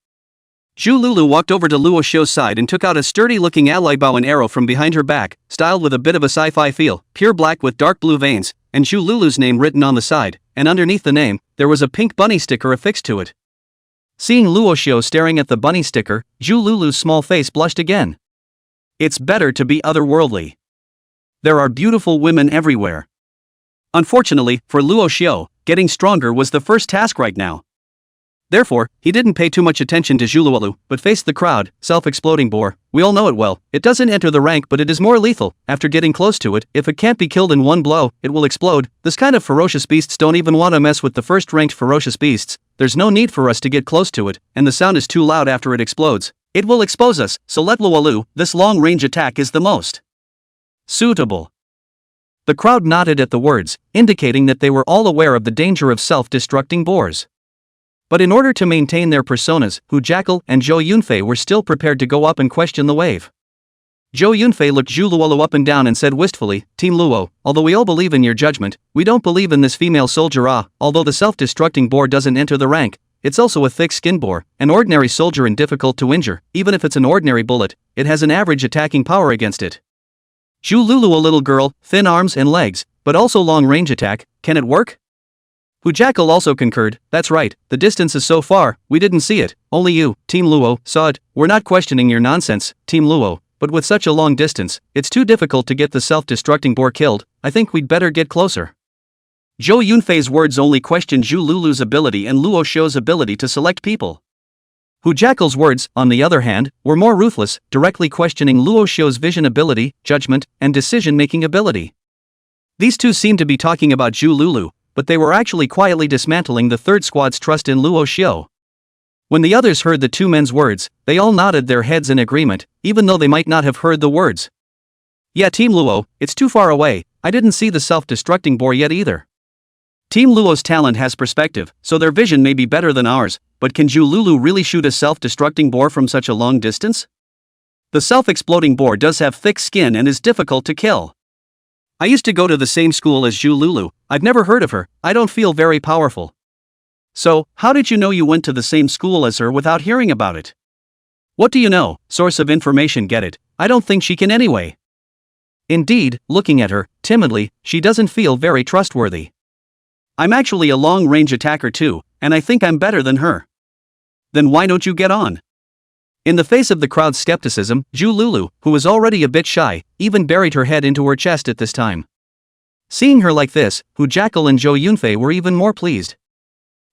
Zhu Lulu walked over to Luo Xiu's side and took out a sturdy-looking alloy bow and arrow from behind her back, styled with a bit of a sci-fi feel, pure black with dark blue veins, and Zhu Lulu's name written on the side, and underneath the name, there was a pink bunny sticker affixed to it. Seeing Luo Xiu staring at the bunny sticker, Zhu Lulu's small face blushed again. It's better to be otherworldly. There are beautiful women everywhere. Unfortunately, for Luo Xiu, getting stronger was the first task right now. Therefore, he didn't pay too much attention to Zhuluolu, but faced the crowd. Self-exploding boar, we all know it well, it doesn't enter the rank but it is more lethal. After getting close to it, if it can't be killed in one blow, it will explode. This kind of ferocious beasts don't even want to mess with the first ranked ferocious beasts, there's no need for us to get close to it, and the sound is too loud after it explodes. It will expose us, so let Luo Lu, this long-range attack is the most suitable. The crowd nodded at the words, indicating that they were all aware of the danger of self-destructing boars. But in order to maintain their personas, Hu Jackal and Zhou Yunfei were still prepared to go up and question the wave. Zhou Yunfei looked Zhu Luolu up and down and said wistfully, Team Luo, although we all believe in your judgment, we don't believe in this female soldier. Although the self-destructing boar doesn't enter the rank, it's also a thick-skinned boar, an ordinary soldier and difficult to injure. Even if it's an ordinary bullet, it has an average attacking power against it. Zhu Lulu, a little girl, thin arms and legs, but also long-range attack, can it work? Hu Jackal also concurred, that's right, the distance is so far, we didn't see it, only you, Team Luo, saw it. We're not questioning your nonsense, Team Luo, but with such a long distance, it's too difficult to get the self-destructing boar killed. I think we'd better get closer. Zhou Yunfei's words only questioned Zhu Lulu's ability and Luo Xiu's ability to select people. Hu Jackal's words, on the other hand, were more ruthless, directly questioning Luo Xiu's vision ability, judgment, and decision-making ability. These two seemed to be talking about Zhu Lulu, but they were actually quietly dismantling the third squad's trust in Luo Xiu. When the others heard the two men's words, they all nodded their heads in agreement, even though they might not have heard the words. Yeah, Team Luo, it's too far away, I didn't see the self-destructing boar yet either. Team Luo's talent has perspective, so their vision may be better than ours, but can Zhu Lulu really shoot a self-destructing boar from such a long distance? The self-exploding boar does have thick skin and is difficult to kill. I used to go to the same school as Zhu Lulu, I've never heard of her, I don't feel very powerful. So, how did you know you went to the same school as her without hearing about it? What do you know? Source of information, get it? I don't think she can anyway. Indeed, looking at her, timidly, she doesn't feel very trustworthy. I'm actually a long-range attacker too, and I think I'm better than her. Then why don't you get on? In the face of the crowd's skepticism, Zhu Lulu, who was already a bit shy, even buried her head into her chest at this time. Seeing her like this, Hu Jackal and Zhou Yunfei were even more pleased.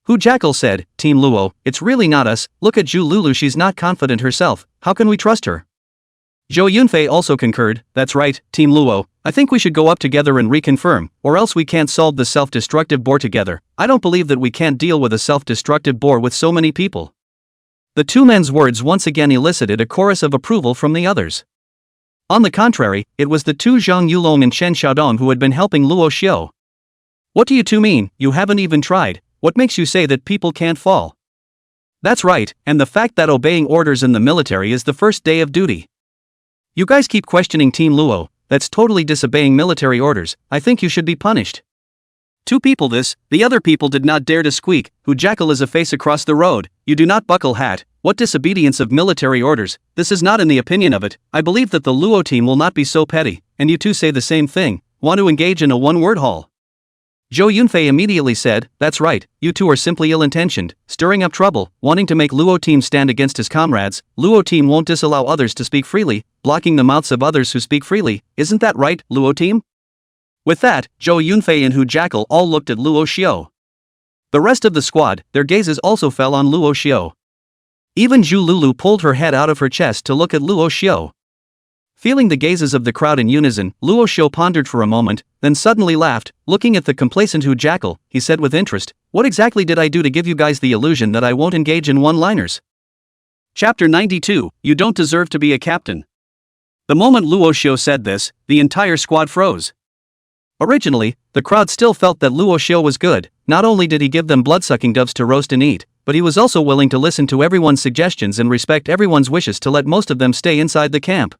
Hu Jackal said, Team Luo, it's really not us, look at Zhu Lulu, she's not confident herself, how can we trust her? Zhou Yunfei also concurred, that's right, Team Luo, I think we should go up together and reconfirm, or else we can't solve the self-destructive boar together. I don't believe that we can't deal with a self-destructive boar with so many people. The two men's words once again elicited a chorus of approval from the others. On the contrary, it was the two Zhang Yulong and Shen Xiaodong who had been helping Luo Xiu. What do you two mean? You haven't even tried. What makes you say that people can't fall? That's right, and the fact that obeying orders in the military is the first day of duty. You guys keep questioning Team Luo, that's totally disobeying military orders, I think you should be punished. Two people this, the other people did not dare to squeak, Hu Jackal is a face across the road, you do not buckle hat, what disobedience of military orders, this is not in the opinion of it, I believe that the Luo team will not be so petty, and you two say the same thing, want to engage in a one-word haul. Zhou Yunfei immediately said, that's right, you two are simply ill-intentioned, stirring up trouble, wanting to make Luo team stand against his comrades. Luo team won't disallow others to speak freely, blocking the mouths of others who speak freely, isn't that right, Luo team? With that, Zhou Yunfei and Hu Jackal all looked at Luo Xiu. The rest of the squad, their gazes also fell on Luo Xiu. Even Zhu Lulu pulled her head out of her chest to look at Luo Xiu. Feeling the gazes of the crowd in unison, Luo Xiu pondered for a moment, then suddenly laughed, looking at the complacent Hu Jackal, he said with interest, what exactly did I do to give you guys the illusion that I won't engage in one-liners? Chapter 92, You Don't Deserve to be a Captain. The moment Luo Xiu said this, the entire squad froze. Originally, the crowd still felt that Luo Xiu was good, not only did he give them blood-sucking doves to roast and eat, but he was also willing to listen to everyone's suggestions and respect everyone's wishes to let most of them stay inside the camp.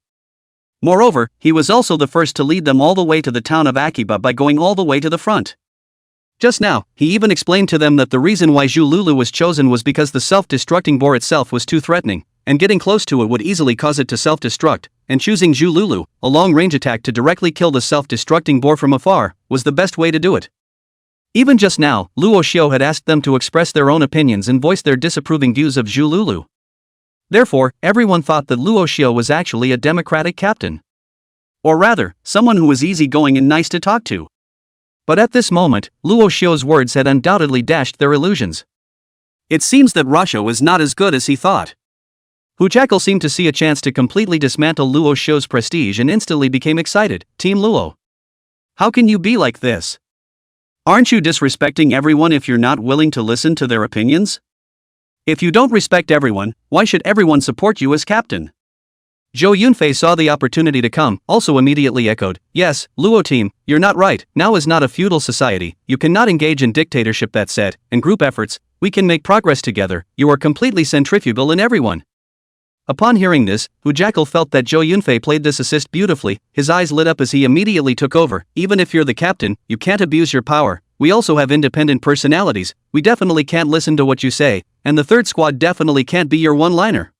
Moreover, he was also the first to lead them all the way to the town of Akiba by going all the way to the front. Just now, he even explained to them that the reason why Zhu Lulu was chosen was because the self-destructing boar itself was too threatening, and getting close to it would easily cause it to self-destruct, and choosing Zhu Lulu, a long-range attack to directly kill the self-destructing boar from afar, was the best way to do it. Even just now, Luo Xiu had asked them to express their own opinions and voice their disapproving views of Zhu Lulu. Therefore, everyone thought that Luo Xiu was actually a democratic captain. Or rather, someone who was easygoing and nice to talk to. But at this moment, Luo Xiu's words had undoubtedly dashed their illusions. It seems that Rasha was not as good as he thought. Hu Jackal seemed to see a chance to completely dismantle Luo Xiu's prestige and instantly became excited, Team Luo. How can you be like this? Aren't you disrespecting everyone if you're not willing to listen to their opinions? If you don't respect everyone, why should everyone support you as captain? Zhou Yunfei saw the opportunity to come, also immediately echoed, yes, Luo team, you're not right, now is not a feudal society, you cannot engage in dictatorship, that said, and group efforts, we can make progress together, you are completely centrifugal in everyone. Upon hearing this, Hu Jackal felt that Zhou Yunfei played this assist beautifully, his eyes lit up as he immediately took over, even if you're the captain, you can't abuse your power, we also have independent personalities, we definitely can't listen to what you say, and the third squad definitely can't be your one-liner.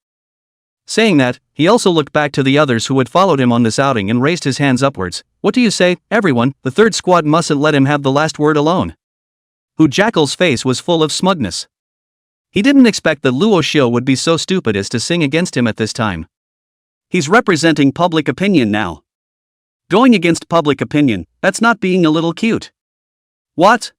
Saying that, he also looked back to the others who had followed him on this outing and raised his hands upwards. What do you say, everyone? The third squad mustn't let him have the last word alone. Hu Jackal's face was full of smugness. He didn't expect that Luo Xiu would be so stupid as to sing against him at this time. He's representing public opinion now. Going against public opinion, that's not being a little cute. What?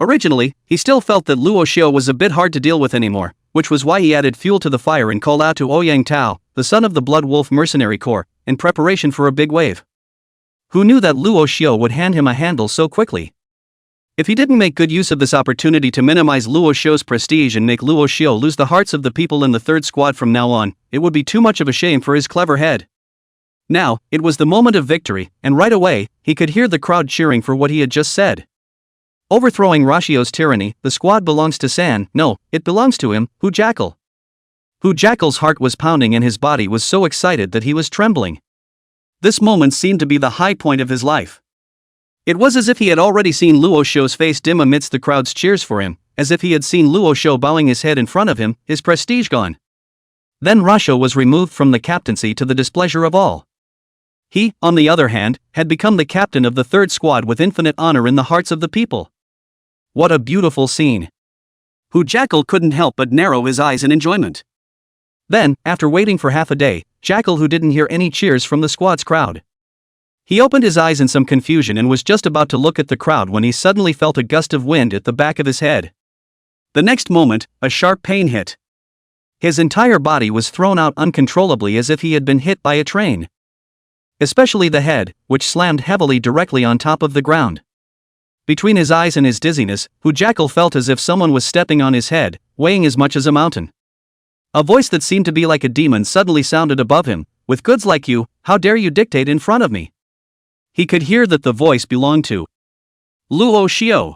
Originally, he still felt that Luo Xiu was a bit hard to deal with anymore, which was why he added fuel to the fire and called out to Ouyang Tao, the son of the Blood Wolf Mercenary Corps, in preparation for a big wave. Who knew that Luo Xiu would hand him a handle so quickly? If he didn't make good use of this opportunity to minimize Luo Xiu's prestige and make Luo Xiu lose the hearts of the people in the third squad from now on, it would be too much of a shame for his clever head. Now, it was the moment of victory, and right away, he could hear the crowd cheering for what he had just said. Overthrowing Rashio's tyranny, the squad belongs to San, no, it belongs to him, Hu Jackal. Hu Jackal's heart was pounding and his body was so excited that he was trembling. This moment seemed to be the high point of his life. It was as if he had already seen Luo Xiu's face dim amidst the crowd's cheers for him, as if he had seen Luo Xiu bowing his head in front of him, his prestige gone. Then Rashio was removed from the captaincy to the displeasure of all. He, on the other hand, had become the captain of the third squad with infinite honor in the hearts of the people. What a beautiful scene. Hu Jackal couldn't help but narrow his eyes in enjoyment. Then, after waiting for half a day, Jackal who didn't hear any cheers from the squad's crowd. He opened his eyes in some confusion and was just about to look at the crowd when he suddenly felt a gust of wind at the back of his head. The next moment, a sharp pain hit. His entire body was thrown out uncontrollably as if he had been hit by a train. Especially the head, which slammed heavily directly on top of the ground. Between his eyes and his dizziness, Hu Jackal felt as if someone was stepping on his head, weighing as much as a mountain. A voice that seemed to be like a demon suddenly sounded above him, "With goods like you, how dare you dictate in front of me?" He could hear that the voice belonged to Luo Xiu.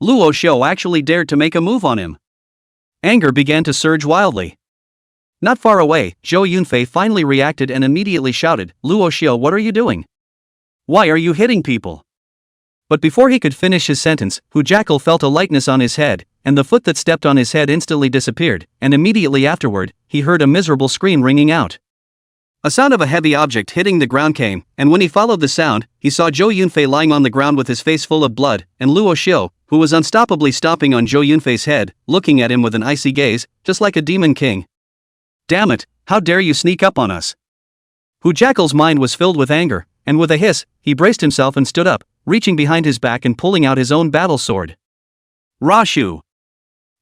Luo Xiu actually dared to make a move on him. Anger began to surge wildly. Not far away, Zhou Yunfei finally reacted and immediately shouted, "Luo Xiu, what are you doing? Why are you hitting people?" But before he could finish his sentence, Hu Jackal felt a lightness on his head, and the foot that stepped on his head instantly disappeared, and immediately afterward, he heard a miserable scream ringing out. A sound of a heavy object hitting the ground came, and when he followed the sound, he saw Zhou Yunfei lying on the ground with his face full of blood, and Luo Xiu, who was unstoppably stomping on Zhou Yunfei's head, looking at him with an icy gaze, just like a demon king. "Damn it, how dare you sneak up on us?" Hu Jackal's mind was filled with anger, and with a hiss, he braced himself and stood up, reaching behind his back and pulling out his own battle sword. "Rashu!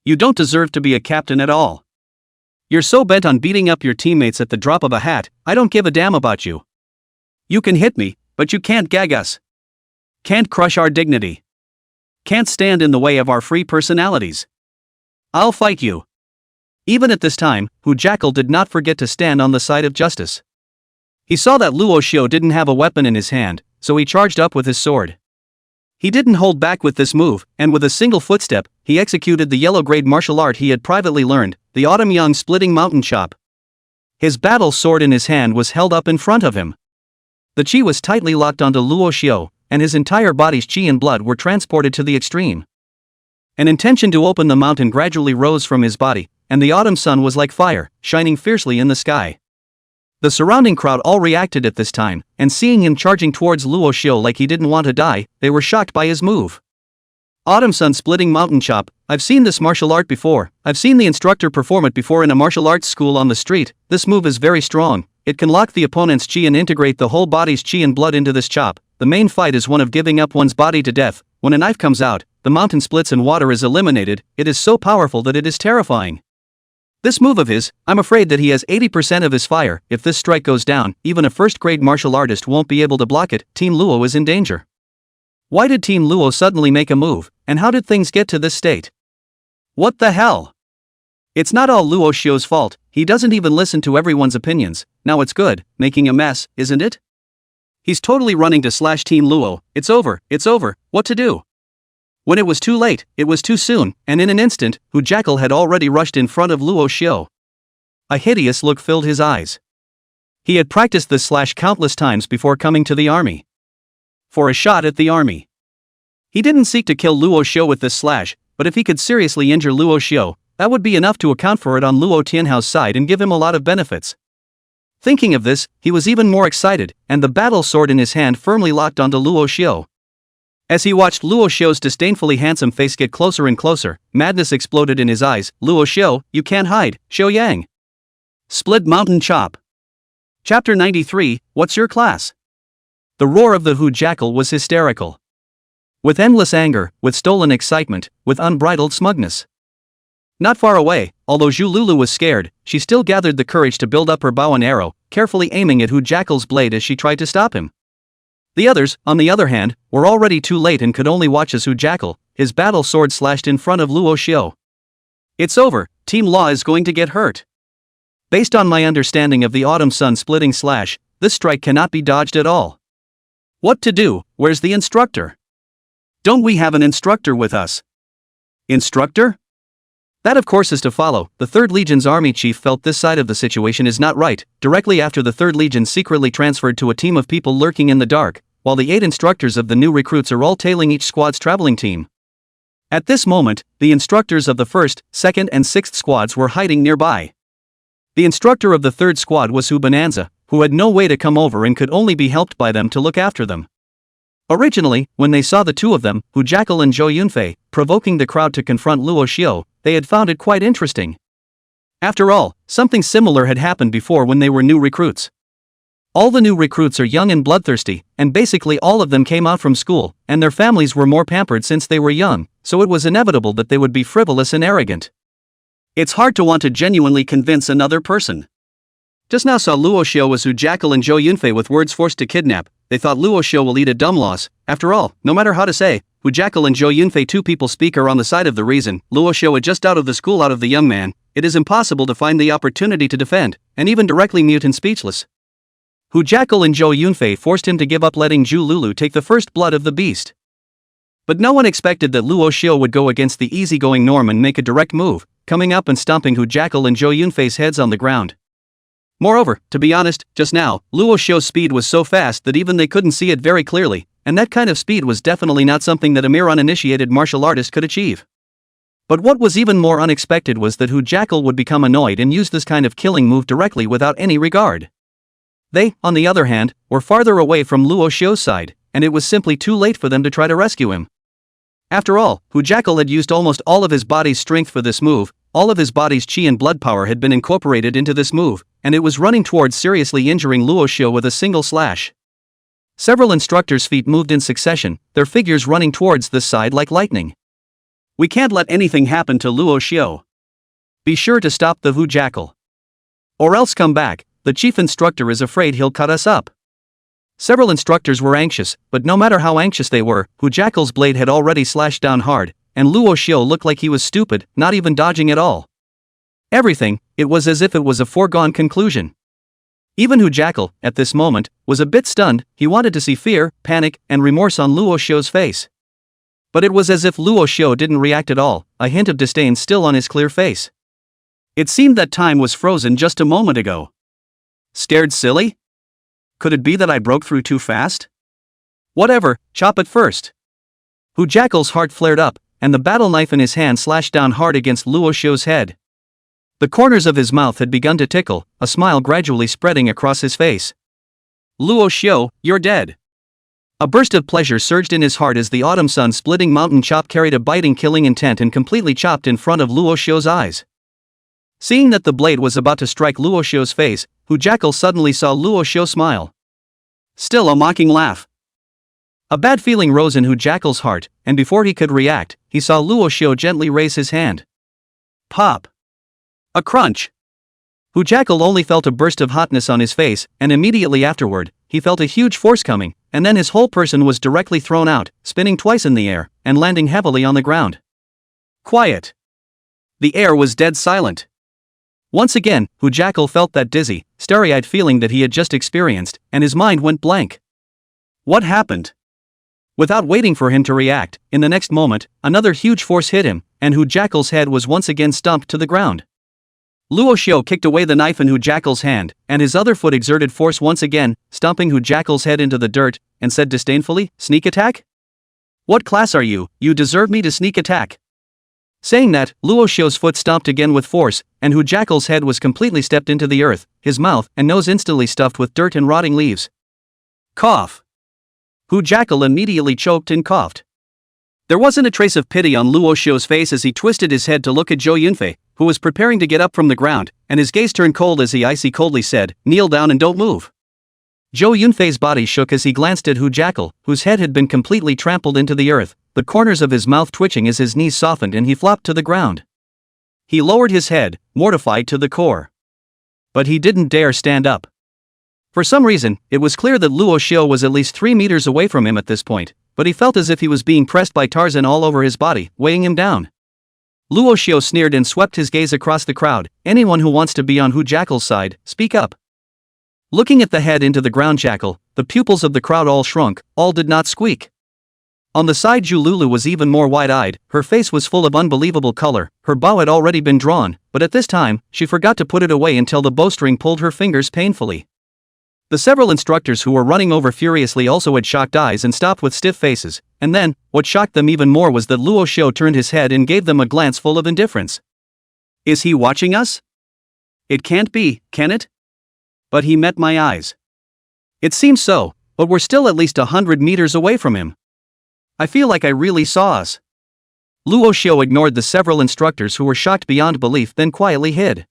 You don't deserve to be a captain at all. You're so bent on beating up your teammates at the drop of a hat, I don't give a damn about you. You can hit me, but you can't gag us. Can't crush our dignity. Can't stand in the way of our free personalities. I'll fight you." Even at this time, Hu Jackal did not forget to stand on the side of justice. He saw that Luo Xiu didn't have a weapon in his hand, so he charged up with his sword. He didn't hold back with this move, and with a single footstep, he executed the yellow-grade martial art he had privately learned, the Autumn Young splitting mountain chop. His battle sword in his hand was held up in front of him. The chi was tightly locked onto Luo Xiu, and his entire body's chi and blood were transported to the extreme. An intention to open the mountain gradually rose from his body, and the autumn sun was like fire, shining fiercely in the sky. The surrounding crowd all reacted at this time, and seeing him charging towards Luo Xiu like he didn't want to die, they were shocked by his move. Autumn Sun splitting mountain chop, I've seen this martial art before, I've seen the instructor perform it before in a martial arts school on the street, this move is very strong, it can lock the opponent's chi and integrate the whole body's chi and blood into this chop, the main fight is one of giving up one's body to death, when a knife comes out, the mountain splits and water is eliminated, it is so powerful that it is terrifying. This move of his, I'm afraid that he has 80% of his fire, if this strike goes down, even a first-grade martial artist won't be able to block it, Team Luo is in danger. Why did Team Luo suddenly make a move, and how did things get to this state? What the hell? It's not all Luo Xiu's fault, he doesn't even listen to everyone's opinions. Now it's good, making a mess, isn't it? He's totally running to slash Team Luo. It's over, what to do? When it was too late, it was too soon, and in an instant, Hu Jackal had already rushed in front of Luo Xiu. A hideous look filled his eyes. He had practiced this slash countless times before coming to the army. For a shot at the army. He didn't seek to kill Luo Xiu with this slash, but if he could seriously injure Luo Xiu, that would be enough to account for it on Luo Tianhao's side and give him a lot of benefits. Thinking of this, he was even more excited, and the battle sword in his hand firmly locked onto Luo Xiu. As he watched Luo Xiu's disdainfully handsome face get closer and closer, madness exploded in his eyes. Luo Xiu, you can't hide, Xiu Yang. Split Mountain Chop. Chapter 93, What's Your Class? The roar of the Hu Jackal was hysterical. With endless anger, with stolen excitement, with unbridled smugness. Not far away, although Zhu Lulu was scared, she still gathered the courage to build up her bow and arrow, carefully aiming at Hu Jackal's blade as she tried to stop him. The others, on the other hand, were already too late and could only watch as Hu Jackal, his battle sword slashed in front of Luo Xiu. It's over, Team Law is going to get hurt. Based on my understanding of the autumn sun splitting slash, this strike cannot be dodged at all. What to do? Where's the instructor? Don't we have an instructor with us? Instructor? That of course is to follow. The 3rd Legion's army chief felt this side of the situation is not right, directly after the 3rd Legion secretly transferred to a team of people lurking in the dark, while the 8 instructors of the new recruits are all tailing each squad's traveling team. At this moment, the instructors of the 1st, 2nd and 6th squads were hiding nearby. The instructor of the 3rd squad was Hu Bonanza, who had no way to come over and could only be helped by them to look after them. Originally, when they saw the two of them, Hu Jackal and Zhou Yunfei, provoking the crowd to confront Luo Xiu, they had found it quite interesting. After all, something similar had happened before when they were new recruits. All the new recruits are young and bloodthirsty, and basically all of them came out from school, and their families were more pampered since they were young, so it was inevitable that they would be frivolous and arrogant. It's hard to want to genuinely convince another person. Just now saw Luo Xiu was Hu Jackal and Zhou Yunfei with words forced to kidnap. They thought Luo Xiu will eat a dumb loss. After all, no matter how to say, Hu Jackal and Zhou Yunfei, two people speak, are on the side of the reason. Luo Xiu had just out of the school out of the young man. It is impossible to find the opportunity to defend, and even directly mute and speechless. Hu Jackal and Zhou Yunfei forced him to give up, letting Zhu Lulu take the first blood of the beast. But no one expected that Luo Xiu would go against the easygoing norm and make a direct move, coming up and stomping Hu Jackal and Zhou Yunfei's heads on the ground. Moreover, to be honest, just now, Luo Xiu's speed was so fast that even they couldn't see it very clearly, and that kind of speed was definitely not something that a mere uninitiated martial artist could achieve. But what was even more unexpected was that Hu Jackal would become annoyed and use this kind of killing move directly without any regard. They, on the other hand, were farther away from Luo Xiu's side, and it was simply too late for them to try to rescue him. After all, Hu Jackal had used almost all of his body's strength for this move, all of his body's chi and blood power had been incorporated into this move, and it was running towards seriously injuring Luo Xiu with a single slash. Several instructors' feet moved in succession, their figures running towards this side like lightning. We can't let anything happen to Luo Xiu. Be sure to stop the Hu Jackal. Or else come back, the chief instructor is afraid he'll cut us up. Several instructors were anxious, but no matter how anxious they were, Hu Jackal's blade had already slashed down hard, and Luo Xiu looked like he was stupid, not even dodging at all. Everything, it was as if it was a foregone conclusion. Even Hu Jackal, at this moment, was a bit stunned. He wanted to see fear, panic, and remorse on Luo Xiu's face. But it was as if Luo Xiu didn't react at all, a hint of disdain still on his clear face. It seemed that time was frozen just a moment ago. Scared silly? Could it be that I broke through too fast? Whatever, chop it first. Hu Jackal's heart flared up, and the battle knife in his hand slashed down hard against Luo Xiu's head. The corners of his mouth had begun to tickle, a smile gradually spreading across his face. Luo Xiu, you're dead. A burst of pleasure surged in his heart as the autumn sun splitting mountain chop carried a biting killing intent and completely chopped in front of Luo Xiu's eyes. Seeing that the blade was about to strike Luo Xiu's face, Hu Jackal suddenly saw Luo Xiu smile. Still a mocking laugh. A bad feeling rose in Hu Jackal's heart, and before he could react, he saw Luo Xiu gently raise his hand. Pop. A crunch. Hu Jackal only felt a burst of hotness on his face, and immediately afterward, he felt a huge force coming, and then his whole person was directly thrown out, spinning twice in the air, and landing heavily on the ground. Quiet. The air was dead silent. Once again, Hu Jackal felt that dizzy, starry-eyed feeling that he had just experienced, and his mind went blank. What happened? Without waiting for him to react, in the next moment, another huge force hit him, and Hu Jackal's head was once again stumped to the ground. Luo Xiu kicked away the knife in Hu Jackal's hand, and his other foot exerted force once again, stomping Hu Jackal's head into the dirt, and said disdainfully, "Sneak attack? What class are you? You deserve me to sneak attack." Saying that, Luo Xiu's foot stomped again with force, and Hu Jackal's head was completely stepped into the earth, his mouth and nose instantly stuffed with dirt and rotting leaves. Cough. Hu Jackal immediately choked and coughed. There wasn't a trace of pity on Luo Xiu's face as he twisted his head to look at Zhou Yunfei, who was preparing to get up from the ground, and his gaze turned cold as he icy coldly said, "Kneel down and don't move." Zhou Yunfei's body shook as he glanced at Hu Jackal, whose head had been completely trampled into the earth, the corners of his mouth twitching as his knees softened and he flopped to the ground. He lowered his head, mortified to the core. But he didn't dare stand up. For some reason, it was clear that Luo Xiu was at least 3 meters away from him at this point, but he felt as if he was being pressed by Tarzan all over his body, weighing him down. Luo Xiu sneered and swept his gaze across the crowd. "Anyone who wants to be on Hu Jackal's side, speak up." Looking at the head into the ground Jackal, the pupils of the crowd all shrunk, all did not squeak. On the side Jululu was even more wide-eyed, her face was full of unbelievable color, her bow had already been drawn, but at this time, she forgot to put it away until the bowstring pulled her fingers painfully. The several instructors who were running over furiously also had shocked eyes and stopped with stiff faces, and then, what shocked them even more was that Luo Xiu turned his head and gave them a glance full of indifference. Is he watching us? It can't be, can it? But he met my eyes. It seems so, but we're still at least 100 meters away from him. I feel like I really saw us. Luo Xiu ignored the several instructors who were shocked beyond belief, then quietly hid.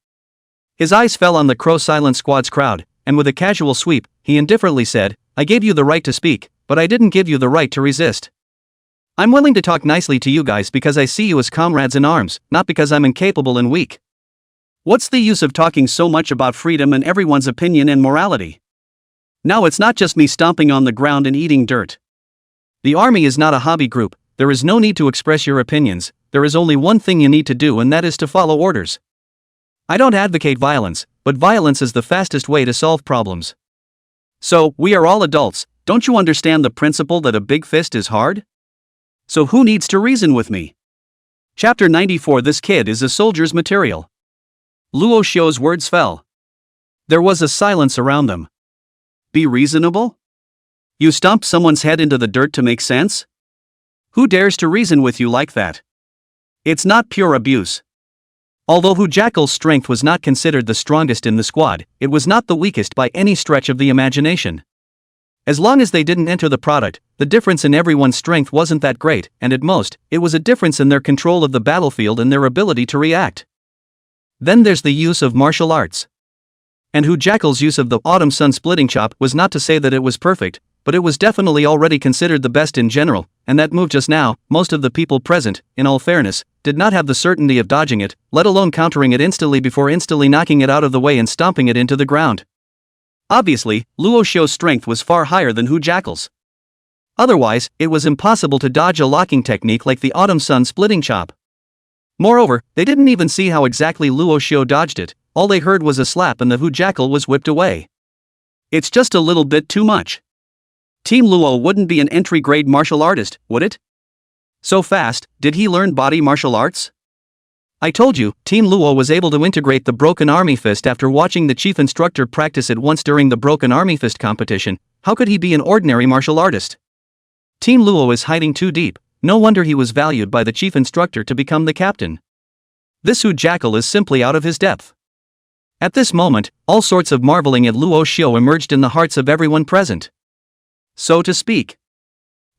His eyes fell on the Crow Silent Squad's crowd, and with a casual sweep, he indifferently said, "I gave you the right to speak, but I didn't give you the right to resist. I'm willing to talk nicely to you guys because I see you as comrades in arms, not because I'm incapable and weak. What's the use of talking so much about freedom and everyone's opinion and morality? Now it's not just me stomping on the ground and eating dirt. The army is not a hobby group, there is no need to express your opinions, there is only one thing you need to do and that is to follow orders. I don't advocate violence, but violence is the fastest way to solve problems. So, we are all adults, don't you understand the principle that a big fist is hard? So who needs to reason with me?" Chapter 94. This kid is a soldier's material. Luo Xiu's words fell. There was a silence around them. Be reasonable? You stomped someone's head into the dirt to make sense? Who dares to reason with you like that? It's not pure abuse. Although Hu Jackal's strength was not considered the strongest in the squad, it was not the weakest by any stretch of the imagination. As long as they didn't enter the product, the difference in everyone's strength wasn't that great, and at most, it was a difference in their control of the battlefield and their ability to react. Then there's the use of martial arts. And Hu Jackal's use of the Autumn Sun splitting chop was not to say that it was perfect, but it was definitely already considered the best in general, and that move just now, most of the people present, in all fairness, did not have the certainty of dodging it, let alone countering it instantly before instantly knocking it out of the way and stomping it into the ground. Obviously, Luo Xiu's strength was far higher than Hu Jackal's. Otherwise, it was impossible to dodge a locking technique like the Autumn Sun splitting chop. Moreover, they didn't even see how exactly Luo Xiu dodged it, all they heard was a slap and the Hu Jackal was whipped away. It's just a little bit too much. Team Luo wouldn't be an entry-grade martial artist, would it? So fast, did he learn body martial arts? I told you, Team Luo was able to integrate the Broken Army Fist after watching the chief instructor practice it once during the Broken Army Fist competition. How could he be an ordinary martial artist? Team Luo is hiding too deep, no wonder he was valued by the chief instructor to become the captain. This Hu Jackal is simply out of his depth. At this moment, all sorts of marveling at Luo Xiu emerged in the hearts of everyone present. So to speak.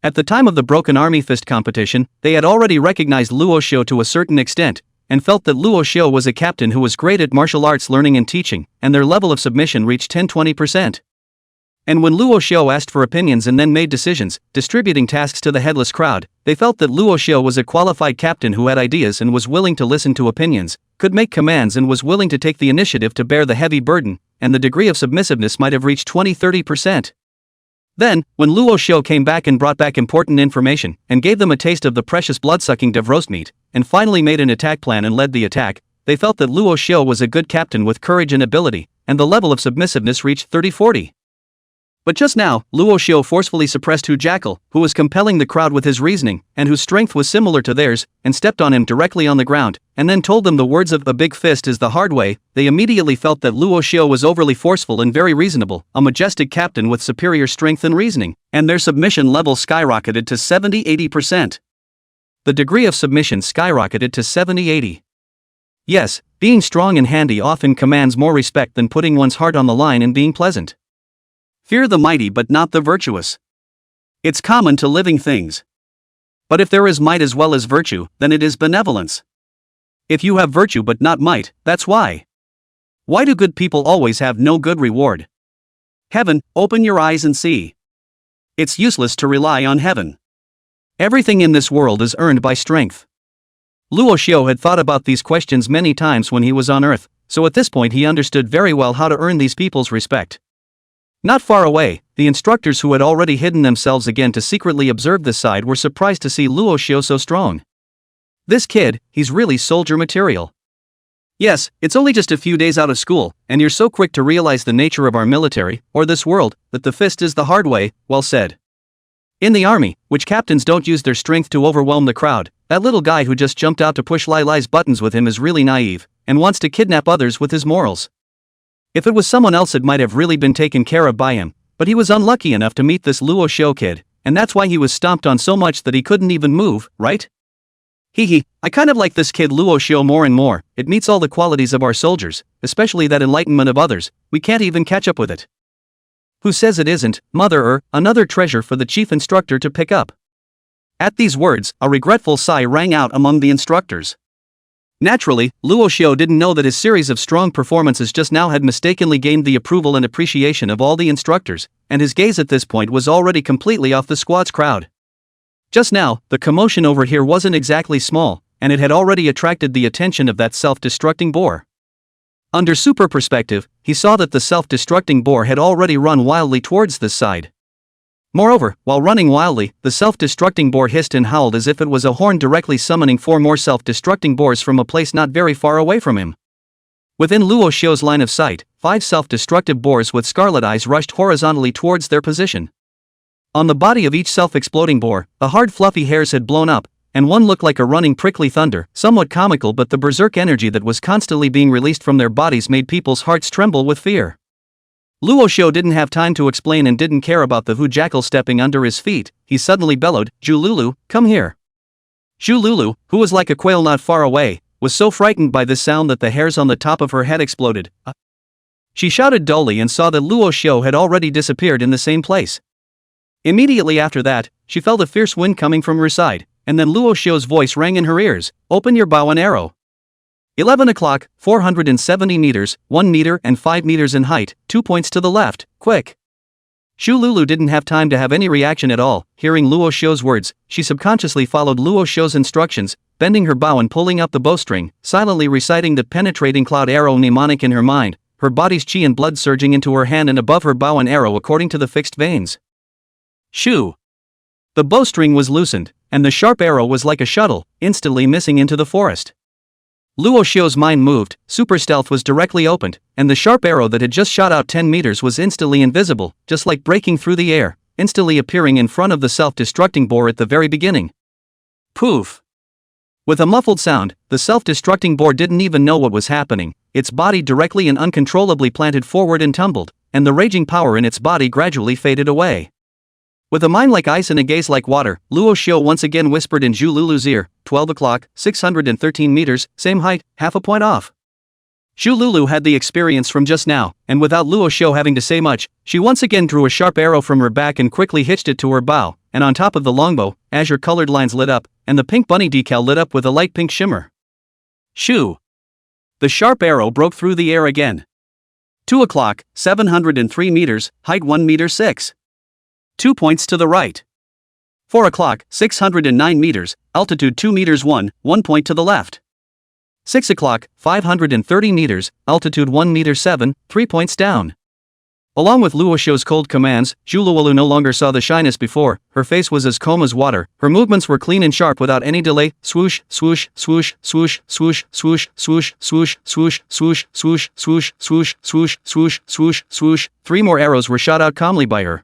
At the time of the Broken Army Fist competition, they had already recognized Luo Xiu to a certain extent, and felt that Luo Xiu was a captain who was great at martial arts learning and teaching, and their level of submission reached 10-20%. And when Luo Xiu asked for opinions and then made decisions, distributing tasks to the headless crowd, they felt that Luo Xiu was a qualified captain who had ideas and was willing to listen to opinions, could make commands and was willing to take the initiative to bear the heavy burden, and the degree of submissiveness might have reached 20-30%. Then, when Luo Xiu came back and brought back important information, and gave them a taste of the precious blood-sucking dev roast meat, and finally made an attack plan and led the attack, they felt that Luo Xiu was a good captain with courage and ability, and the level of submissiveness reached 30-40. But just now, Luo Xiu forcefully suppressed Hu Jackal, who was compelling the crowd with his reasoning, and whose strength was similar to theirs, and stepped on him directly on the ground, and then told them the words of "a big fist is the hard way." They immediately felt that Luo Xiu was overly forceful and very reasonable, a majestic captain with superior strength and reasoning, and their submission level skyrocketed to 70-80%. The degree of submission skyrocketed to 70-80. Yes, being strong and handy often commands more respect than putting one's heart on the line and being pleasant. Fear the mighty but not the virtuous. It's common to living things. But if there is might as well as virtue, then it is benevolence. If you have virtue but not might, that's why. Why do good people always have no good reward? Heaven, open your eyes and see. It's useless to rely on heaven. Everything in this world is earned by strength. Luo Xiu had thought about these questions many times when he was on Earth, so at this point he understood very well how to earn these people's respect. Not far away, the instructors who had already hidden themselves again to secretly observe this side were surprised to see Luo Xiu so strong. This kid, he's really soldier material. Yes, it's only just a few days out of school, and you're so quick to realize the nature of our military, or this world, that the fist is the hard way. Well said. In the army, which captains don't use their strength to overwhelm the crowd, that little guy who just jumped out to push Lai Lai's buttons with him is really naive, and wants to kidnap others with his morals. If it was someone else it might have really been taken care of by him, but he was unlucky enough to meet this Luo Xiu kid, and that's why he was stomped on so much that he couldn't even move, right? I kind of like this kid Luo Xiu more and more. It meets all the qualities of our soldiers, especially that enlightenment of others. We can't even catch up with it. Who says it isn't, mother? Another treasure for the chief instructor to pick up. At these words, a regretful sigh rang out among the instructors. Naturally, Luo Xiu didn't know that his series of strong performances just now had mistakenly gained the approval and appreciation of all the instructors, and his gaze at this point was already completely off the squad's crowd. Just now, the commotion over here wasn't exactly small, and it had already attracted the attention of that self-destructing boar. Under super perspective, he saw that the self-destructing boar had already run wildly towards this side. Moreover, while running wildly, the self-destructing boar hissed and howled as if it was a horn directly summoning 4 more self-destructing boars from a place not very far away from him. Within Luo Xiu's line of sight, 5 self-destructive boars with scarlet eyes rushed horizontally towards their position. On the body of each self-exploding boar, the hard fluffy hairs had blown up, and one looked like a running prickly thunder, somewhat comical, but the berserk energy that was constantly being released from their bodies made people's hearts tremble with fear. Luo Xiu didn't have time to explain and didn't care about the Hu Jackal stepping under his feet. He suddenly bellowed, "Zhu Lulu, come here." Zhu Lulu, who was like a quail not far away, was so frightened by this sound that the hairs on the top of her head exploded. She shouted dully and saw that Luo Xiu had already disappeared in the same place. Immediately after that, she felt a fierce wind coming from her side, and then Luo Xiu's voice rang in her ears, "Open your bow and arrow." 11 o'clock, 470 meters, 1 meter and 5 meters in height, 2 points to the left, quick. Zhu Lulu didn't have time to have any reaction at all. Hearing Luo Xiu's words, she subconsciously followed Luo Xiu's instructions, bending her bow and pulling up the bowstring, silently reciting the penetrating cloud arrow mnemonic in her mind, her body's chi and blood surging into her hand and above her bow and arrow according to the fixed veins. Shoo! The bowstring was loosened, and the sharp arrow was like a shuttle, instantly missing into the forest. Luo Xiu's mind moved, super stealth was directly opened, and the sharp arrow that had just shot out 10 meters was instantly invisible, just like breaking through the air, instantly appearing in front of the self-destructing boar at the very beginning. Poof! With a muffled sound, the self-destructing boar didn't even know what was happening. Its body directly and uncontrollably planted forward and tumbled, and the raging power in its body gradually faded away. With a mind like ice and a gaze like water, Luo Xiu once again whispered in Zhu Lulu's ear, 12 o'clock, 613 meters, same height, half a point off. Zhu Lulu had the experience from just now, and without Luo Xiu having to say much, she once again drew a sharp arrow from her back and quickly hitched it to her bow, and on top of the longbow, azure-colored lines lit up, and the pink bunny decal lit up with a light pink shimmer. Shoo! The sharp arrow broke through the air again. 2 o'clock, 703 meters, height 1 meter 6. 2 points to the right. 4 o'clock, 609 meters, altitude 2 meters 1 point to the left. 6 o'clock, 530 meters, altitude 1 meter 7, 3 points down. Along with Luo Xiu's cold commands, Zhu Luolu no longer saw the shyness before. Her face was as calm as water, her movements were clean and sharp without any delay. Swoosh, swoosh, swoosh, swoosh, swoosh, swoosh, swoosh, swoosh, swoosh, swoosh, swoosh, swoosh, swoosh, swoosh, swoosh, swoosh, swoosh. 3 more arrows were shot out calmly by her.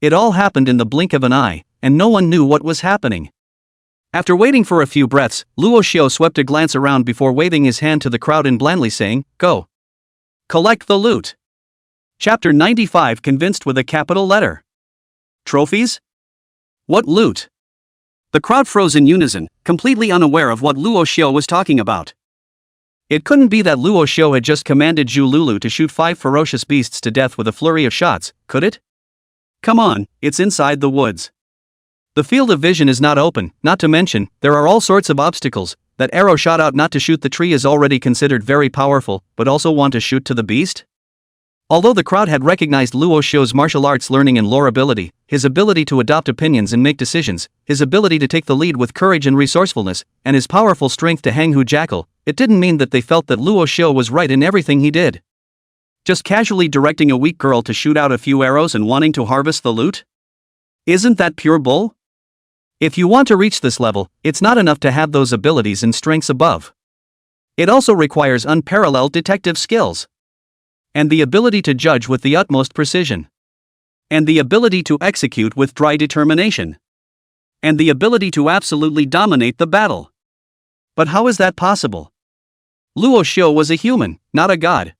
It all happened in the blink of an eye, and no one knew what was happening. After waiting for a few breaths, Luo Xiu swept a glance around before waving his hand to the crowd and blandly saying, "Go. Collect the loot." Chapter 95, convinced with a capital letter. Trophies? What loot? The crowd froze in unison, completely unaware of what Luo Xiu was talking about. It couldn't be that Luo Xiu had just commanded Zhu Lulu to shoot 5 ferocious beasts to death with a flurry of shots, could it? Come on, it's inside the woods. The field of vision is not open, not to mention, there are all sorts of obstacles. That arrow shot out not to shoot the tree is already considered very powerful, but also want to shoot to the beast? Although the crowd had recognized Luo Xiu's martial arts learning and lore ability, his ability to adopt opinions and make decisions, his ability to take the lead with courage and resourcefulness, and his powerful strength to hang Hu Jackal, it didn't mean that they felt that Luo Xiu was right in everything he did. Just casually directing a weak girl to shoot out a few arrows and wanting to harvest the loot? Isn't that pure bull? If you want to reach this level, it's not enough to have those abilities and strengths above. It also requires unparalleled detective skills. And the ability to judge with the utmost precision. And the ability to execute with dry determination. And the ability to absolutely dominate the battle. But how is that possible? Luo Xiu was a human, not a god.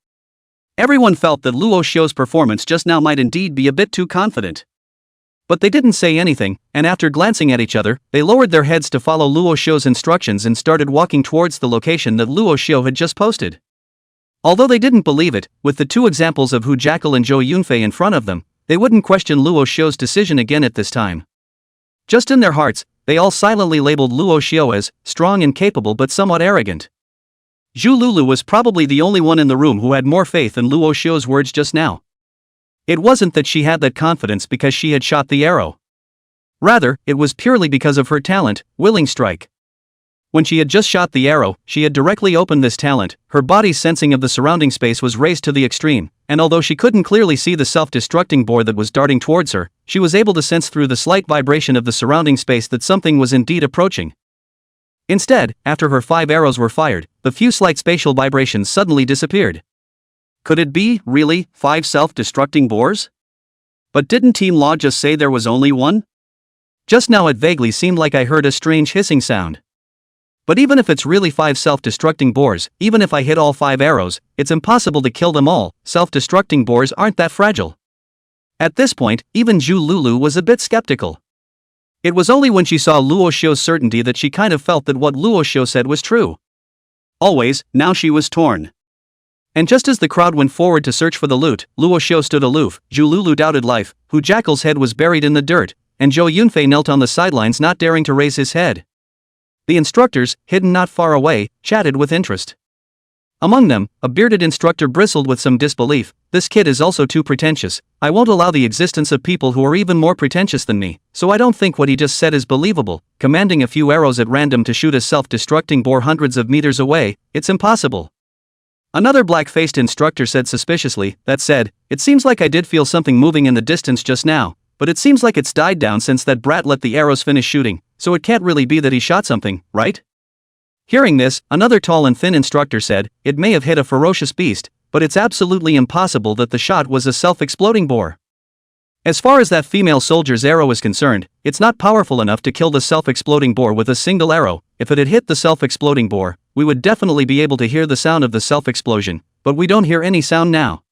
Everyone felt that Luo Xiu's performance just now might indeed be a bit too confident. But they didn't say anything, and after glancing at each other, they lowered their heads to follow Luo Xiu's instructions and started walking towards the location that Luo Xiu had just posted. Although they didn't believe it, with the 2 examples of Hu Jackal and Zhou Yunfei in front of them, they wouldn't question Luo Xiu's decision again at this time. Just in their hearts, they all silently labeled Luo Xiu as strong and capable but somewhat arrogant. Zhu Lulu was probably the only one in the room who had more faith in Luo Xiu's words just now. It wasn't that she had that confidence because she had shot the arrow. Rather, it was purely because of her talent, willing strike. When she had just shot the arrow, she had directly opened this talent, her body's sensing of the surrounding space was raised to the extreme, and although she couldn't clearly see the self-destructing boar that was darting towards her, she was able to sense through the slight vibration of the surrounding space that something was indeed approaching. Instead, after her 5 arrows were fired, the few slight spatial vibrations suddenly disappeared. Could it be, really, 5 self-destructing boars? But didn't Team Law just say there was only one? Just now it vaguely seemed like I heard a strange hissing sound. But even if it's really 5 self-destructing boars, even if I hit all 5 arrows, it's impossible to kill them all. Self-destructing boars aren't that fragile. At this point, even Zhu Lulu was a bit skeptical. It was only when she saw Luo Xiu's certainty that she kind of felt that what Luo Xiu said was true. Always, now she was torn. And just as the crowd went forward to search for the loot, Luo Xiu stood aloof, Zhu Lulu doubted life, Hu Jackal's head was buried in the dirt, and Zhou Yunfei knelt on the sidelines not daring to raise his head. The instructors, hidden not far away, chatted with interest. Among them, a bearded instructor bristled with some disbelief. This kid is also too pretentious. I won't allow the existence of people who are even more pretentious than me, so I don't think what he just said is believable. Commanding a few arrows at random to shoot a self-destructing boar hundreds of meters away, it's impossible. Another black-faced instructor said suspiciously, that said, it seems like I did feel something moving in the distance just now, but it seems like it's died down since that brat let the arrows finish shooting, so it can't really be that he shot something, right? Hearing this, another tall and thin instructor said, it may have hit a ferocious beast, but it's absolutely impossible that the shot was a self-exploding boar. As far as that female soldier's arrow is concerned, it's not powerful enough to kill the self-exploding boar with a single arrow. If it had hit the self-exploding boar, we would definitely be able to hear the sound of the self-explosion, but we don't hear any sound now.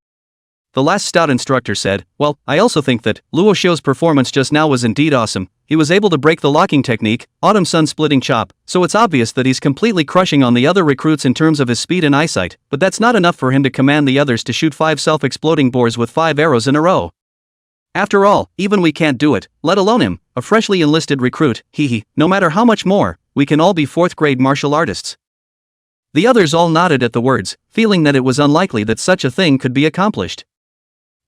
The last stout instructor said, well, I also think that Luo Xiu's performance just now was indeed awesome. He was able to break the locking technique, autumn sun splitting chop, so it's obvious that he's completely crushing on the other recruits in terms of his speed and eyesight, but that's not enough for him to command the others to shoot 5 self-exploding boars with 5 arrows in a row. After all, even we can't do it, let alone him, a freshly enlisted recruit, no matter how much more, we can all be 4th grade martial artists. The others all nodded at the words, feeling that it was unlikely that such a thing could be accomplished.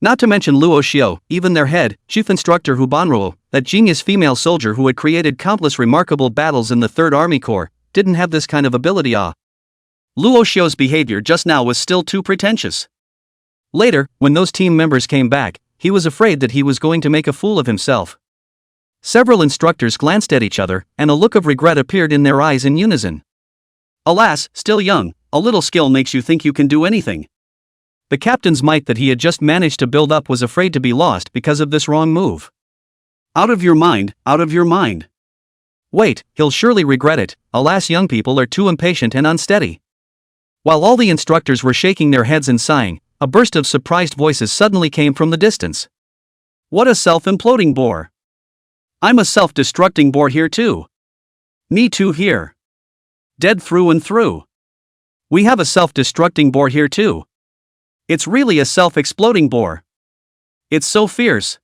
Not to mention Luo Xiu, even their head, chief instructor Hu Banruo, that genius female soldier who had created countless remarkable battles in the 3rd Army Corps, didn't have this kind of ability. Luo Xiu's behavior just now was still too pretentious. Later, when those team members came back, he was afraid that he was going to make a fool of himself. Several instructors glanced at each other, and a look of regret appeared in their eyes in unison. Alas, still young, a little skill makes you think you can do anything. The captain's might that he had just managed to build up was afraid to be lost because of this wrong move. Out of your mind, out of your mind. Wait, he'll surely regret it. Alas, young people are too impatient and unsteady. While all the instructors were shaking their heads and sighing, a burst of surprised voices suddenly came from the distance. What a self-imploding bore. I'm a self-destructing bore here too. Me too here. Dead through and through. We have a self-destructing bore here too. It's really a self-exploding bore. It's so fierce.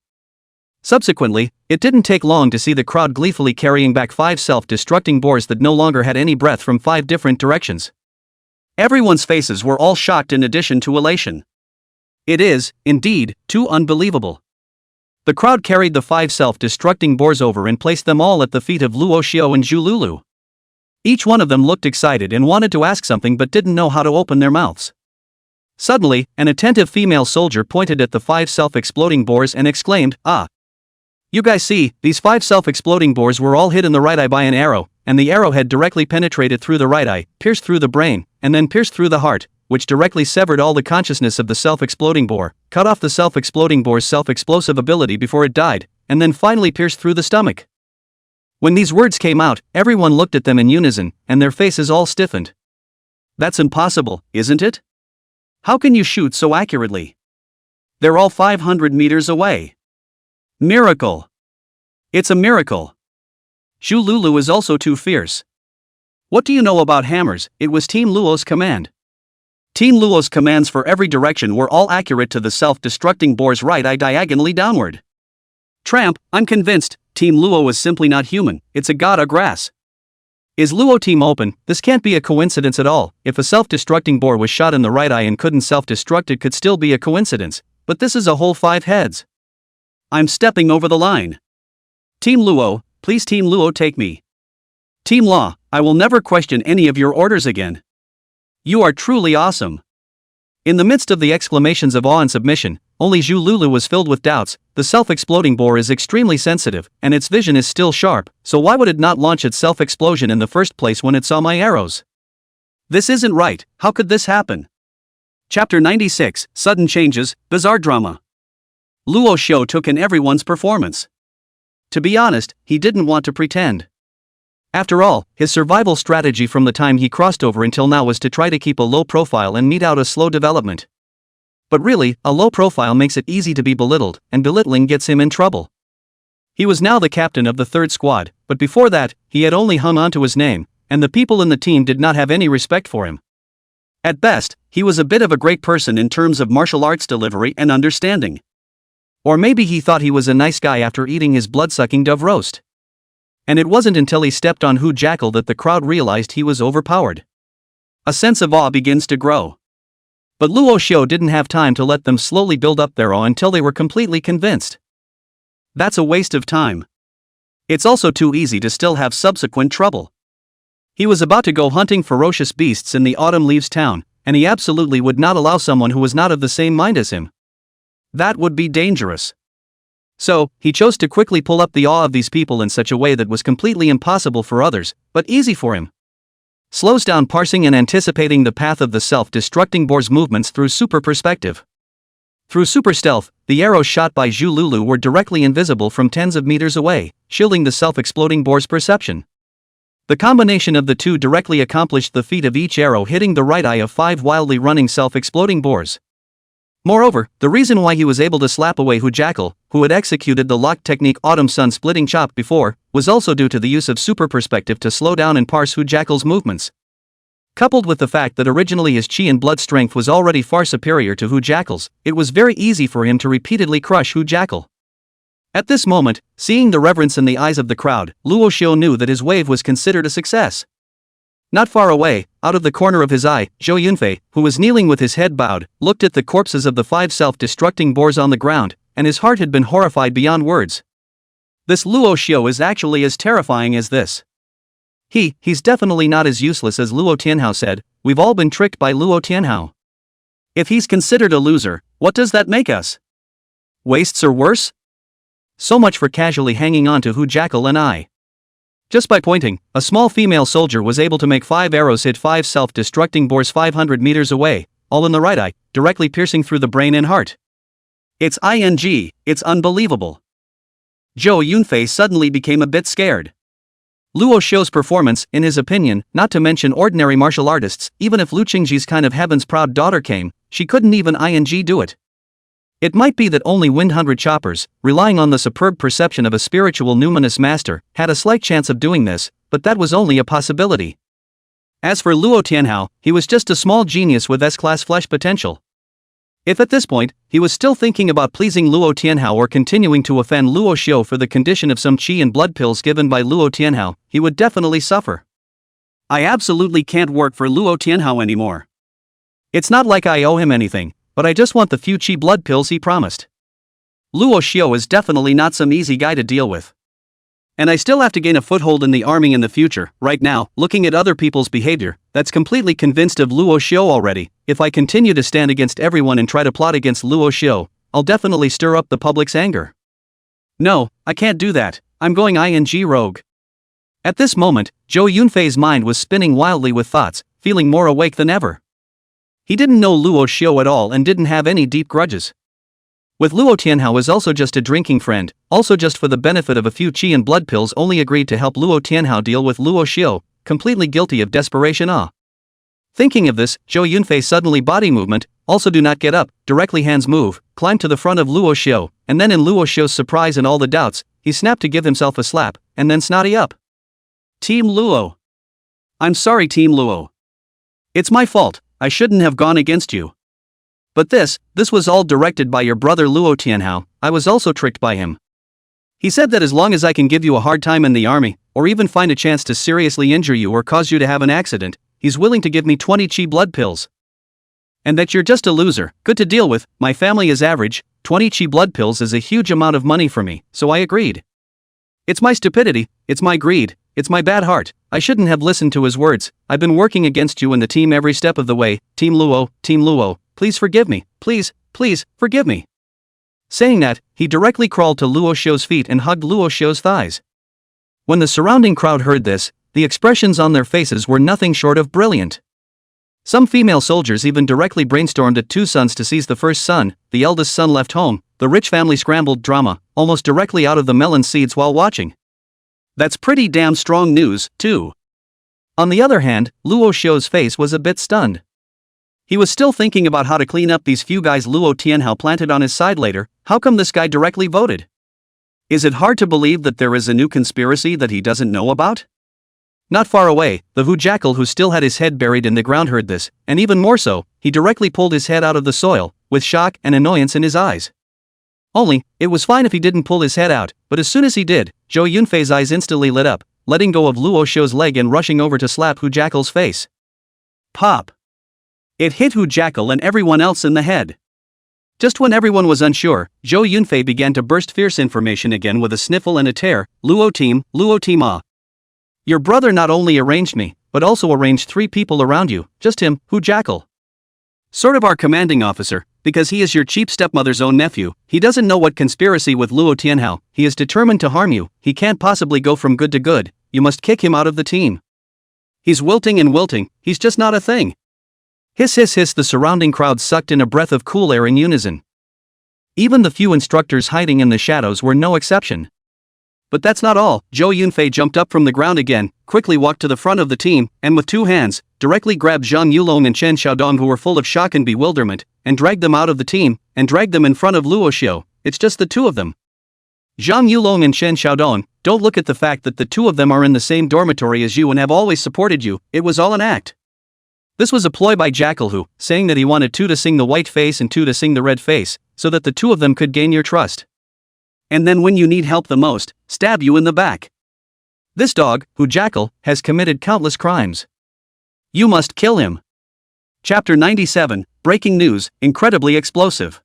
Subsequently, it didn't take long to see the crowd gleefully carrying back 5 self-destructing bores that no longer had any breath from 5 different directions. Everyone's faces were all shocked in addition to elation. It is, indeed, too unbelievable. The crowd carried the 5 self-destructing bores over and placed them all at the feet of Luo Xiu and Zhu Lulu. Each one of them looked excited and wanted to ask something but didn't know how to open their mouths. Suddenly, an attentive female soldier pointed at the 5 self-exploding bores and exclaimed, "Ah! You guys see, these 5 self-exploding bores were all hit in the right eye by an arrow, and the arrow had directly penetrated through the right eye, pierced through the brain, and then pierced through the heart, which directly severed all the consciousness of the self-exploding bore, cut off the self-exploding bore's self-explosive ability before it died, and then finally pierced through the stomach." When these words came out, everyone looked at them in unison, and their faces all stiffened. That's impossible, isn't it? How can you shoot so accurately? They're all 500 meters away. Miracle. It's a miracle. Zhu Lulu is also too fierce. What do you know about hammers? It was Team Luo's command. Team Luo's commands for every direction were all accurate to the self-destructing bore's right eye diagonally downward. Tramp, I'm convinced, Team Luo was simply not human, it's a god of grass. Is Luo team open? This can't be a coincidence at all. If a self-destructing bore was shot in the right eye and couldn't self-destruct, it could still be a coincidence, but this is a whole 5 heads. I'm stepping over the line. Team Luo, please Team Luo take me. Team Law, I will never question any of your orders again. You are truly awesome. In the midst of the exclamations of awe and submission, only Zhu Lulu was filled with doubts. The self-exploding bore is extremely sensitive, and its vision is still sharp, so why would it not launch its self-explosion in the first place when it saw my arrows? This isn't right, how could this happen? Chapter 96, Sudden Changes, Bizarre Drama. Luo Xiu took in everyone's performance. To be honest, he didn't want to pretend. After all, his survival strategy from the time he crossed over until now was to try to keep a low profile and mete out a slow development. But really, a low profile makes it easy to be belittled, and belittling gets him in trouble. He was now the captain of the 3rd squad, but before that, he had only hung on to his name, and the people in the team did not have any respect for him. At best, he was a bit of a great person in terms of martial arts delivery and understanding. Or maybe he thought he was a nice guy after eating his blood-sucking dove roast. And it wasn't until he stepped on Hu Jackal that the crowd realized he was overpowered. A sense of awe begins to grow. But Luo Xiu didn't have time to let them slowly build up their awe until they were completely convinced. That's a waste of time. It's also too easy to still have subsequent trouble. He was about to go hunting ferocious beasts in the Autumn Leaves town, and he absolutely would not allow someone who was not of the same mind as him. That would be dangerous. So, he chose to quickly pull up the awe of these people in such a way that was completely impossible for others, but easy for him. Slows down parsing and anticipating the path of the self-destructing bore's movements through super perspective. Through super stealth, the arrows shot by Zhu Lulu were directly invisible from tens of meters away, shielding the self-exploding bore's perception. The combination of the two directly accomplished the feat of each arrow hitting the right eye of 5 wildly running self-exploding bores. Moreover, the reason why he was able to slap away Hu Jackal, who had executed the locked technique Autumn Sun Splitting Chop before, was also due to the use of super perspective to slow down and parse Hu Jackal's movements. Coupled with the fact that originally his chi and blood strength was already far superior to Hu Jackal's, it was very easy for him to repeatedly crush Hu Jackal. At this moment, seeing the reverence in the eyes of the crowd, Luo Xiu knew that his wave was considered a success. Not far away, out of the corner of his eye, Zhou Yunfei, who was kneeling with his head bowed, looked at the corpses of the 5 self-destructing bores on the ground, and his heart had been horrified beyond words. This Luo Xiu is actually as terrifying as this. He's definitely not as useless as Luo Tianhao said. We've all been tricked by Luo Tianhao. If he's considered a loser, What does that make us? Wastes or worse? So much for casually hanging on to Hu Jackal and I. Just by pointing, a small female soldier was able to make 5 arrows hit 5 self-destructing boars 500 meters away, all in the right eye, directly piercing through the brain and heart. It's it's unbelievable. Zhou Yunfei suddenly became a bit scared. Luo Xiu's performance, in his opinion, not to mention ordinary martial artists, even if Lu Qingci's kind of heaven's proud daughter came, she couldn't even do it. It might be that only Wind 100 choppers, relying on the superb perception of a spiritual numinous master, had a slight chance of doing this, but that was only a possibility. As for Luo Tianhao, he was just a small genius with S-class flesh potential. If at this point, he was still thinking about pleasing Luo Tianhao or continuing to offend Luo Xiu for the condition of some qi and blood pills given by Luo Tianhao, he would definitely suffer. I absolutely can't work for Luo Tianhao anymore. It's not like I owe him anything, but I just want the few qi blood pills he promised. Luo Xiu is definitely not some easy guy to deal with. And I still have to gain a foothold in the army in the future. Right now, looking at other people's behavior, that's completely convinced of Luo Xiu already. If I continue to stand against everyone and try to plot against Luo Xiu, I'll definitely stir up the public's anger. No, I can't do that. I'm going rogue. At this moment, Zhou Yunfei's mind was spinning wildly with thoughts, feeling more awake than ever. He didn't know Luo Xiu at all and didn't have any deep grudges. With Luo Tianhao as also just a drinking friend, also just for the benefit of a few qi and blood pills, only agreed to help Luo Tianhao deal with Luo Xiu, completely guilty of desperation. Thinking of this, Zhou Yunfei suddenly body movement, also do not get up, directly hands move, climbed to the front of Luo Xiu, and then in Luo Xiu's surprise and all the doubts, he snapped to give himself a slap, and then snotty up. Team Luo. I'm sorry Team Luo. It's my fault, I shouldn't have gone against you. But this was all directed by your brother Luo Tianhao. I was also tricked by him. He said that as long as I can give you a hard time in the army, or even find a chance to seriously injure you or cause you to have an accident, he's willing to give me 20 qi blood pills. And that you're just a loser, good to deal with, my family is average, 20 qi blood pills is a huge amount of money for me, so I agreed. It's my stupidity, it's my greed, it's my bad heart, I shouldn't have listened to his words. I've been working against you and the team every step of the way. Team Luo, please forgive me, please forgive me. Saying that, he directly crawled to Luo Xiu's feet and hugged Luo Xiu's thighs. When the surrounding crowd heard this, the expressions on their faces were nothing short of brilliant. Some female soldiers even directly brainstormed at 2 sons to seize the first son. The eldest son left home, the rich family scrambled drama, almost directly out of the melon seeds while watching. That's pretty damn strong news, too. On the other hand, Luo Xiu's face was a bit stunned. He was still thinking about how to clean up these few guys Luo Tianhao planted on his side later. How come this guy directly voted? Is it hard to believe that there is a new conspiracy that he doesn't know about? Not far away, the Hu Jackal who still had his head buried in the ground heard this, and even more so, he directly pulled his head out of the soil, with shock and annoyance in his eyes. Only, it was fine if he didn't pull his head out, but as soon as he did, Zhou Yunfei's eyes instantly lit up, letting go of Luo Xiu's leg and rushing over to slap Hu Jackal's face. Pop! It hit Hu Jackal and everyone else in the head. Just when everyone was unsure, Zhou Yunfei began to burst fierce information again with a sniffle and a tear. Luo team ah. Your brother not only arranged me, but also arranged 3 people around you, just him, Hu Jackal. Sort of our commanding officer, because he is your cheap stepmother's own nephew. He doesn't know what conspiracy with Luo Tianhao. He is determined to harm you. He can't possibly go from good to good. You must kick him out of the team. He's wilting and wilting, he's just not a thing. Hiss hiss hiss, the surrounding crowd sucked in a breath of cool air in unison. Even the few instructors hiding in the shadows were no exception. But that's not all. Zhou Yunfei jumped up from the ground again, quickly walked to the front of the team, and with 2 hands, directly grabbed Zhang Yulong and Chen Xiaodong, who were full of shock and bewilderment, and dragged them out of the team, and dragged them in front of Luo Xiu. It's just the 2 of them. Zhang Yulong and Chen Xiaodong, don't look at the fact that the 2 of them are in the same dormitory as you and have always supported you. It was all an act. This was a ploy by Jackal Hu, saying that he wanted 2 to sing the white face and 2 to sing the red face, so that the 2 of them could gain your trust. And then when you need help the most, stab you in the back. This dog, Hu Jackal, has committed countless crimes. You must kill him. Chapter 97, Breaking News, Incredibly Explosive.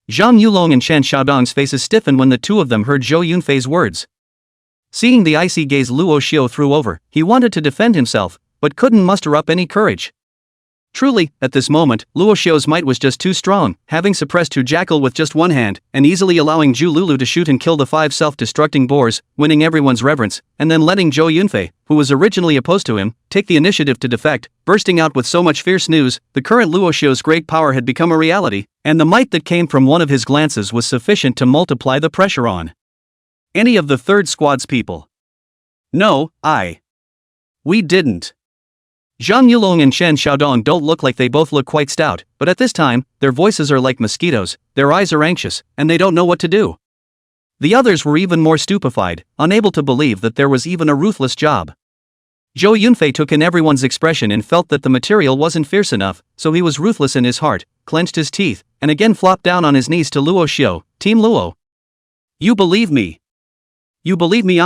Zhang Yulong and Chen Xiaodong's faces stiffened when the 2 of them heard Zhou Yunfei's words. Seeing the icy gaze Luo Xiu threw over, he wanted to defend himself, but couldn't muster up any courage. Truly, at this moment, Luo Xiu's might was just too strong, having suppressed Hu Jackal with just one hand, and easily allowing Zhu Lulu to shoot and kill the 5 self-destructing boars, winning everyone's reverence, and then letting Zhou Yunfei, who was originally opposed to him, take the initiative to defect, bursting out with so much fierce news. The current Luo Xiu's great power had become a reality, and the might that came from one of his glances was sufficient to multiply the pressure on any of the third squad's people. No, we didn't. Zhang Yulong and Shen Xiaodong don't look like they both look quite stout, but at this time, their voices are like mosquitoes, their eyes are anxious, and they don't know what to do. The others were even more stupefied, unable to believe that there was even a ruthless job. Zhou Yunfei took in everyone's expression and felt that the material wasn't fierce enough, so he was ruthless in his heart, clenched his teeth, and again flopped down on his knees to Luo Xiu. Team Luo. You believe me? You believe me?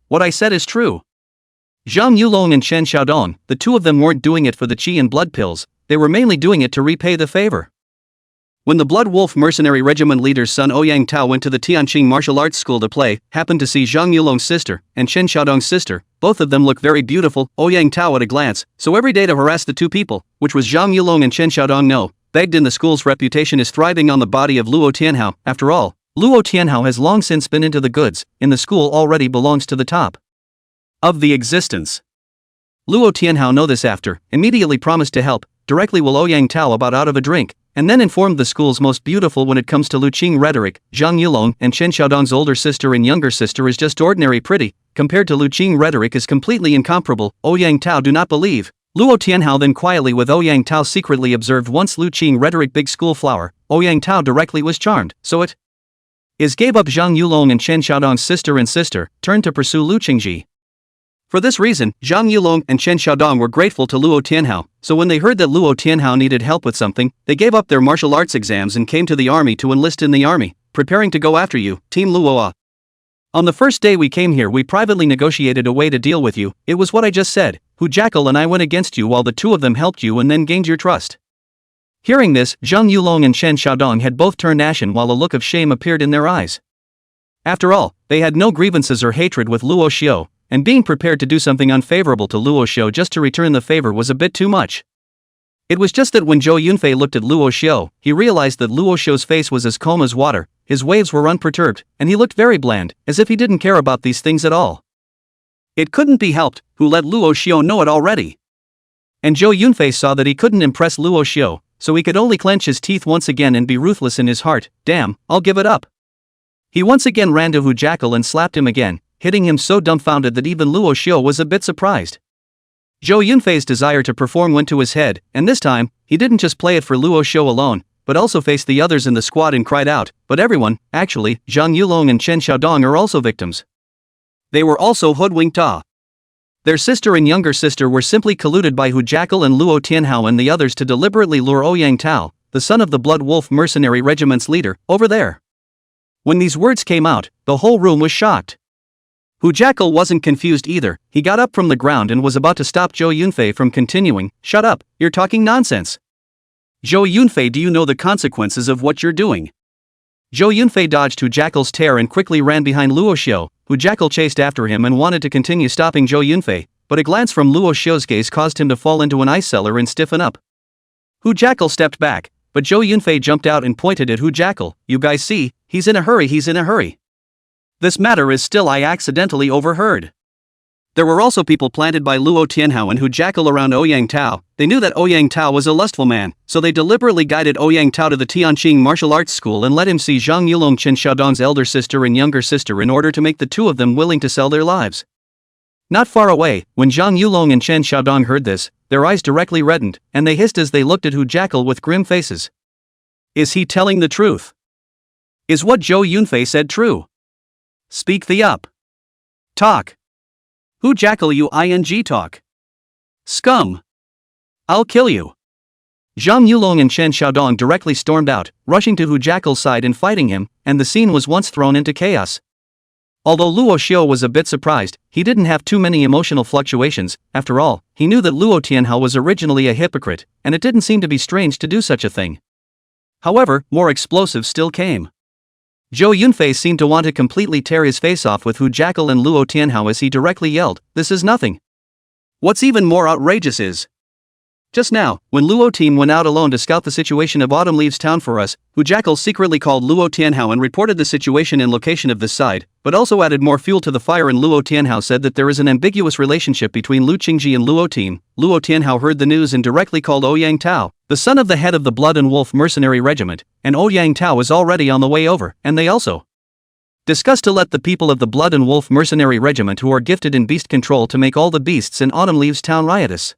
What I said is true. Zhang Yulong and Shen Xiaodong, the two of them weren't doing it for the qi and blood pills, they were mainly doing it to repay the favor. When the Blood Wolf Mercenary Regiment leader's son Ouyang Tao went to the Tianqing martial arts school to play, happened to see Zhang Yulong's sister and Shen Xiaodong's sister. Both of them look very beautiful, Ouyang Tao at a glance, so every day to harass the two people, which was Zhang Yulong and Shen Xiaodong, begged in the school's reputation is thriving on the body of Luo Tianhao. After all, Luo Tianhao has long since been into the goods, in the school already belongs to the top of the existence. Luo Tianhao know this after, immediately promised to help, directly will Ouyang Tao about out of a drink, and then informed the school's most beautiful when it comes to Lu Qing rhetoric. Zhang Yulong and Shen Xiaodong's older sister and younger sister is just ordinary pretty, compared to Lu Qing rhetoric is completely incomparable. Ouyang Tao do not believe. Luo Tianhao then quietly with Ouyang Tao secretly observed once Lu Qing rhetoric big school flower, Ouyang Tao directly was charmed, so it gave up Zhang Yulong and Shen Xiaodong's sister, turned to pursue Lu Qingci. For this reason, Zhang Yulong and Shen Xiaodong were grateful to Luo Tianhao, so when they heard that Luo Tianhao needed help with something, they gave up their martial arts exams and came to the army to enlist in the army, preparing to go after you, Team Luo. On the first day we came here we privately negotiated a way to deal with you, it was what I just said, Hu Jackal and I went against you while the two of them helped you and then gained your trust. Hearing this, Zhang Yulong and Shen Xiaodong had both turned ashen while a look of shame appeared in their eyes. After all, they had no grievances or hatred with Luo Xiu, and being prepared to do something unfavorable to Luo Xiu just to return the favor was a bit too much. It was just that when Zhou Yunfei looked at Luo Xiu, he realized that Luo Xiu's face was as calm as water, his waves were unperturbed, and he looked very bland, as if he didn't care about these things at all. It couldn't be helped, who let Luo Xiu know it already. And Zhou Yunfei saw that he couldn't impress Luo Xiu, so he could only clench his teeth once again and be ruthless in his heart. Damn, I'll give it up. He once again ran to Hu Jackal and slapped him again, hitting him so dumbfounded that even Luo Xiu was a bit surprised. Zhou Yunfei's desire to perform went to his head, and this time, he didn't just play it for Luo Xiu alone, but also faced the others in the squad and cried out, but everyone, actually, Zhang Yulong and Shen Xiaodong are also victims. They were also hoodwinked. Their sister and younger sister were simply colluded by Hu Jackal and Luo Tianhao and the others to deliberately lure Ouyang Tao, the son of the Blood Wolf Mercenary Regiment's leader, over there. When these words came out, the whole room was shocked. Hu Jackal wasn't confused either, he got up from the ground and was about to stop Zhou Yunfei from continuing. Shut up, you're talking nonsense. Zhou Yunfei, do you know the consequences of what you're doing? Zhou Yunfei dodged Hu Jackal's tear and quickly ran behind Luo Xiu. Hu Jackal chased after him and wanted to continue stopping Zhou Yunfei, but a glance from Luo Xiu's gaze caused him to fall into an ice cellar and stiffen up. Hu Jackal stepped back, but Zhou Yunfei jumped out and pointed at Hu Jackal. You guys see, he's in a hurry. This matter is still I accidentally overheard. There were also people planted by Luo Tianhao and Hu Jackal around Ouyang Tao. They knew that Ouyang Tao was a lustful man, so they deliberately guided Ouyang Tao to the Tianqing martial arts school and let him see Zhang Yulong Shen Xiaodong's elder sister and younger sister in order to make the two of them willing to sell their lives. Not far away, when Zhang Yulong and Shen Xiaodong heard this, their eyes directly reddened, and they hissed as they looked at Hu Jackal with grim faces. Is he telling the truth? Is what Zhou Yunfei said true? Speak the up. Talk. Hu Jackal you ing talk. Scum. I'll kill you. Zhang Yulong and Shen Xiaodong directly stormed out, rushing to Hu Jackal's side and fighting him, and the scene was once thrown into chaos. Although Luo Xiu was a bit surprised, he didn't have too many emotional fluctuations. After all, he knew that Luo Tianhao was originally a hypocrite, and it didn't seem to be strange to do such a thing. However, more explosives still came. Zhou Yunfei seemed to want to completely tear his face off with Hu Jackal and Luo Tianhao as he directly yelled, "This is nothing. What's even more outrageous is Just now, when Luo team went out alone to scout the situation of Autumn Leaves Town for us, Hu Jackal secretly called Luo Tianhao and reported the situation and location of this side, but also added more fuel to the fire, and Luo Tianhao said that there is an ambiguous relationship between Lu Qingci and Luo team. Luo Tianhao heard the news and directly called Ouyang Tao, the son of the head of the Blood and Wolf mercenary regiment, and Ouyang Tao is already on the way over, and they also discussed to let the people of the Blood and Wolf mercenary regiment who are gifted in beast control to make all the beasts in Autumn Leaves Town riotous.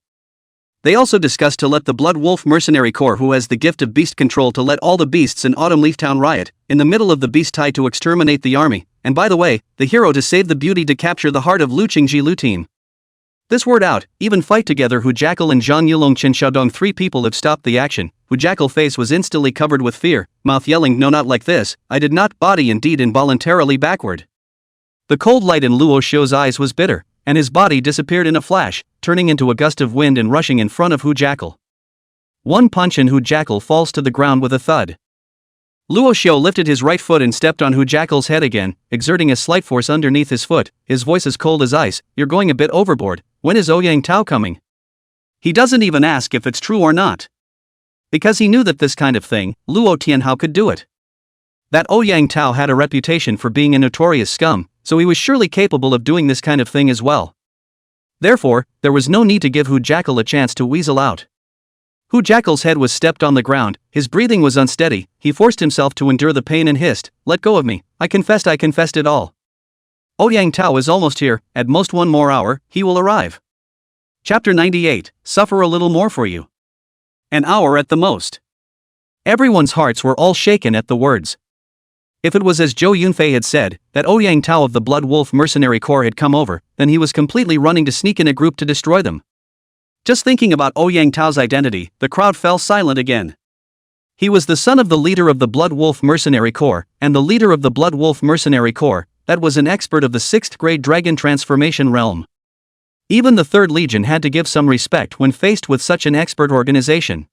They also discussed to let the Blood Wolf Mercenary Corps who has the gift of beast control to let all the beasts in Autumn Leaf Town riot, in the middle of the beast tie to exterminate the army, and by the way, the hero to save the beauty to capture the heart of Lu Qingci Lu team. This word out, even fight together. Hu Jackal and Zhang Yulong Chen Xiaodong, 3 people have stopped the action. Hu Jackal face was instantly covered with fear, mouth yelling, "No, not like this, I did not," body indeed involuntarily backward. The cold light in Luo Xiu's eyes was bitter, and his body disappeared in a flash, turning into a gust of wind and rushing in front of Hu Jackal. One punch and Hu Jackal falls to the ground with a thud. Luo Xiu lifted his right foot and stepped on Hu Jackal's head again, exerting a slight force underneath his foot, his voice as cold as ice, "You're going a bit overboard, when is Ouyang Tao coming?" He doesn't even ask if it's true or not. Because he knew that this kind of thing, Luo Tianhao could do it. That Ouyang Tao had a reputation for being a notorious scum, so he was surely capable of doing this kind of thing as well. Therefore, there was no need to give Hu Jackal a chance to weasel out. Hu Jackal's head was stepped on the ground, his breathing was unsteady, he forced himself to endure the pain and hissed, "Let go of me, I confessed it all. Ouyang Tao is almost here, at most 1 more hour, he will arrive." Chapter 98, Suffer a little more for you. An hour at the most. Everyone's hearts were all shaken at the words. If it was as Zhou Yunfei had said, that Ouyang Tao of the Blood Wolf Mercenary Corps had come over, then he was completely running to sneak in a group to destroy them. Just thinking about Ouyang Tao's identity, the crowd fell silent again. He was the son of the leader of the Blood Wolf Mercenary Corps, and the leader of the Blood Wolf Mercenary Corps, that was an expert of the 6th grade dragon transformation realm. Even the 3rd Legion had to give some respect when faced with such an expert organization.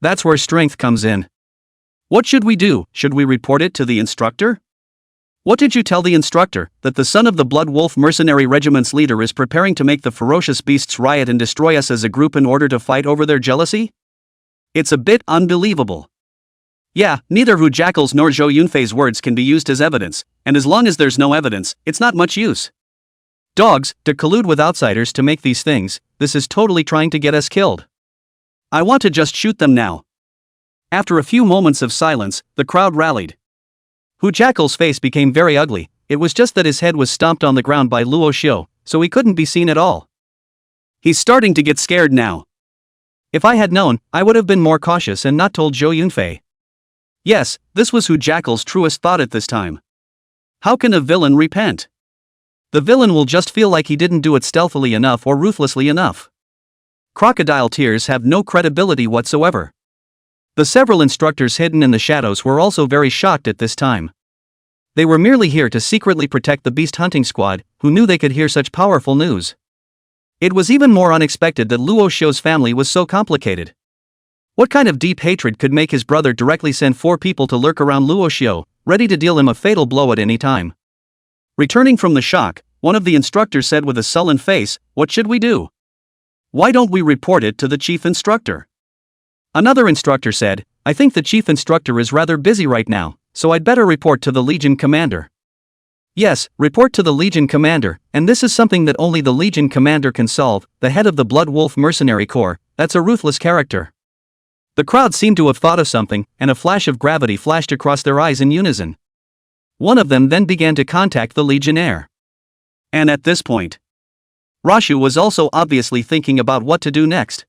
That's where strength comes in. What should we do? Should we report it to the instructor? What did you tell the instructor? That the son of the Blood Wolf Mercenary Regiment's leader is preparing to make the ferocious beasts riot and destroy us as a group in order to fight over their jealousy? It's a bit unbelievable. Yeah, neither Hu Jackal's nor Zhou Yunfei's words can be used as evidence, and as long as there's no evidence, it's not much use. Dogs, to collude with outsiders to make these things, this is totally trying to get us killed. I want to just shoot them now. After a few moments of silence, the crowd rallied. Hu Jackal's face became very ugly, it was just that his head was stomped on the ground by Luo Xiu, so he couldn't be seen at all. He's starting to get scared now. If I had known, I would have been more cautious and not told Zhou Yunfei. Yes, this was Hu Jackal's truest thought at this time. How can a villain repent? The villain will just feel like he didn't do it stealthily enough or ruthlessly enough. Crocodile tears have no credibility whatsoever. The several instructors hidden in the shadows were also very shocked at this time. They were merely here to secretly protect the beast hunting squad, who knew they could hear such powerful news. It was even more unexpected that Luo Xiu's family was so complicated. What kind of deep hatred could make his brother directly send 4 people to lurk around Luo Xiu, ready to deal him a fatal blow at any time? Returning from the shock, one of the instructors said with a sullen face, "What should we do? Why don't we report it to the chief instructor?" Another instructor said, "I think the chief instructor is rather busy right now, so I'd better report to the Legion commander." Yes, report to the Legion commander, and this is something that only the Legion commander can solve, the head of the Blood Wolf Mercenary Corps, that's a ruthless character. The crowd seemed to have thought of something, and a flash of gravity flashed across their eyes in unison. One of them then began to contact the Legionnaire. And at this point, Rashu was also obviously thinking about what to do next.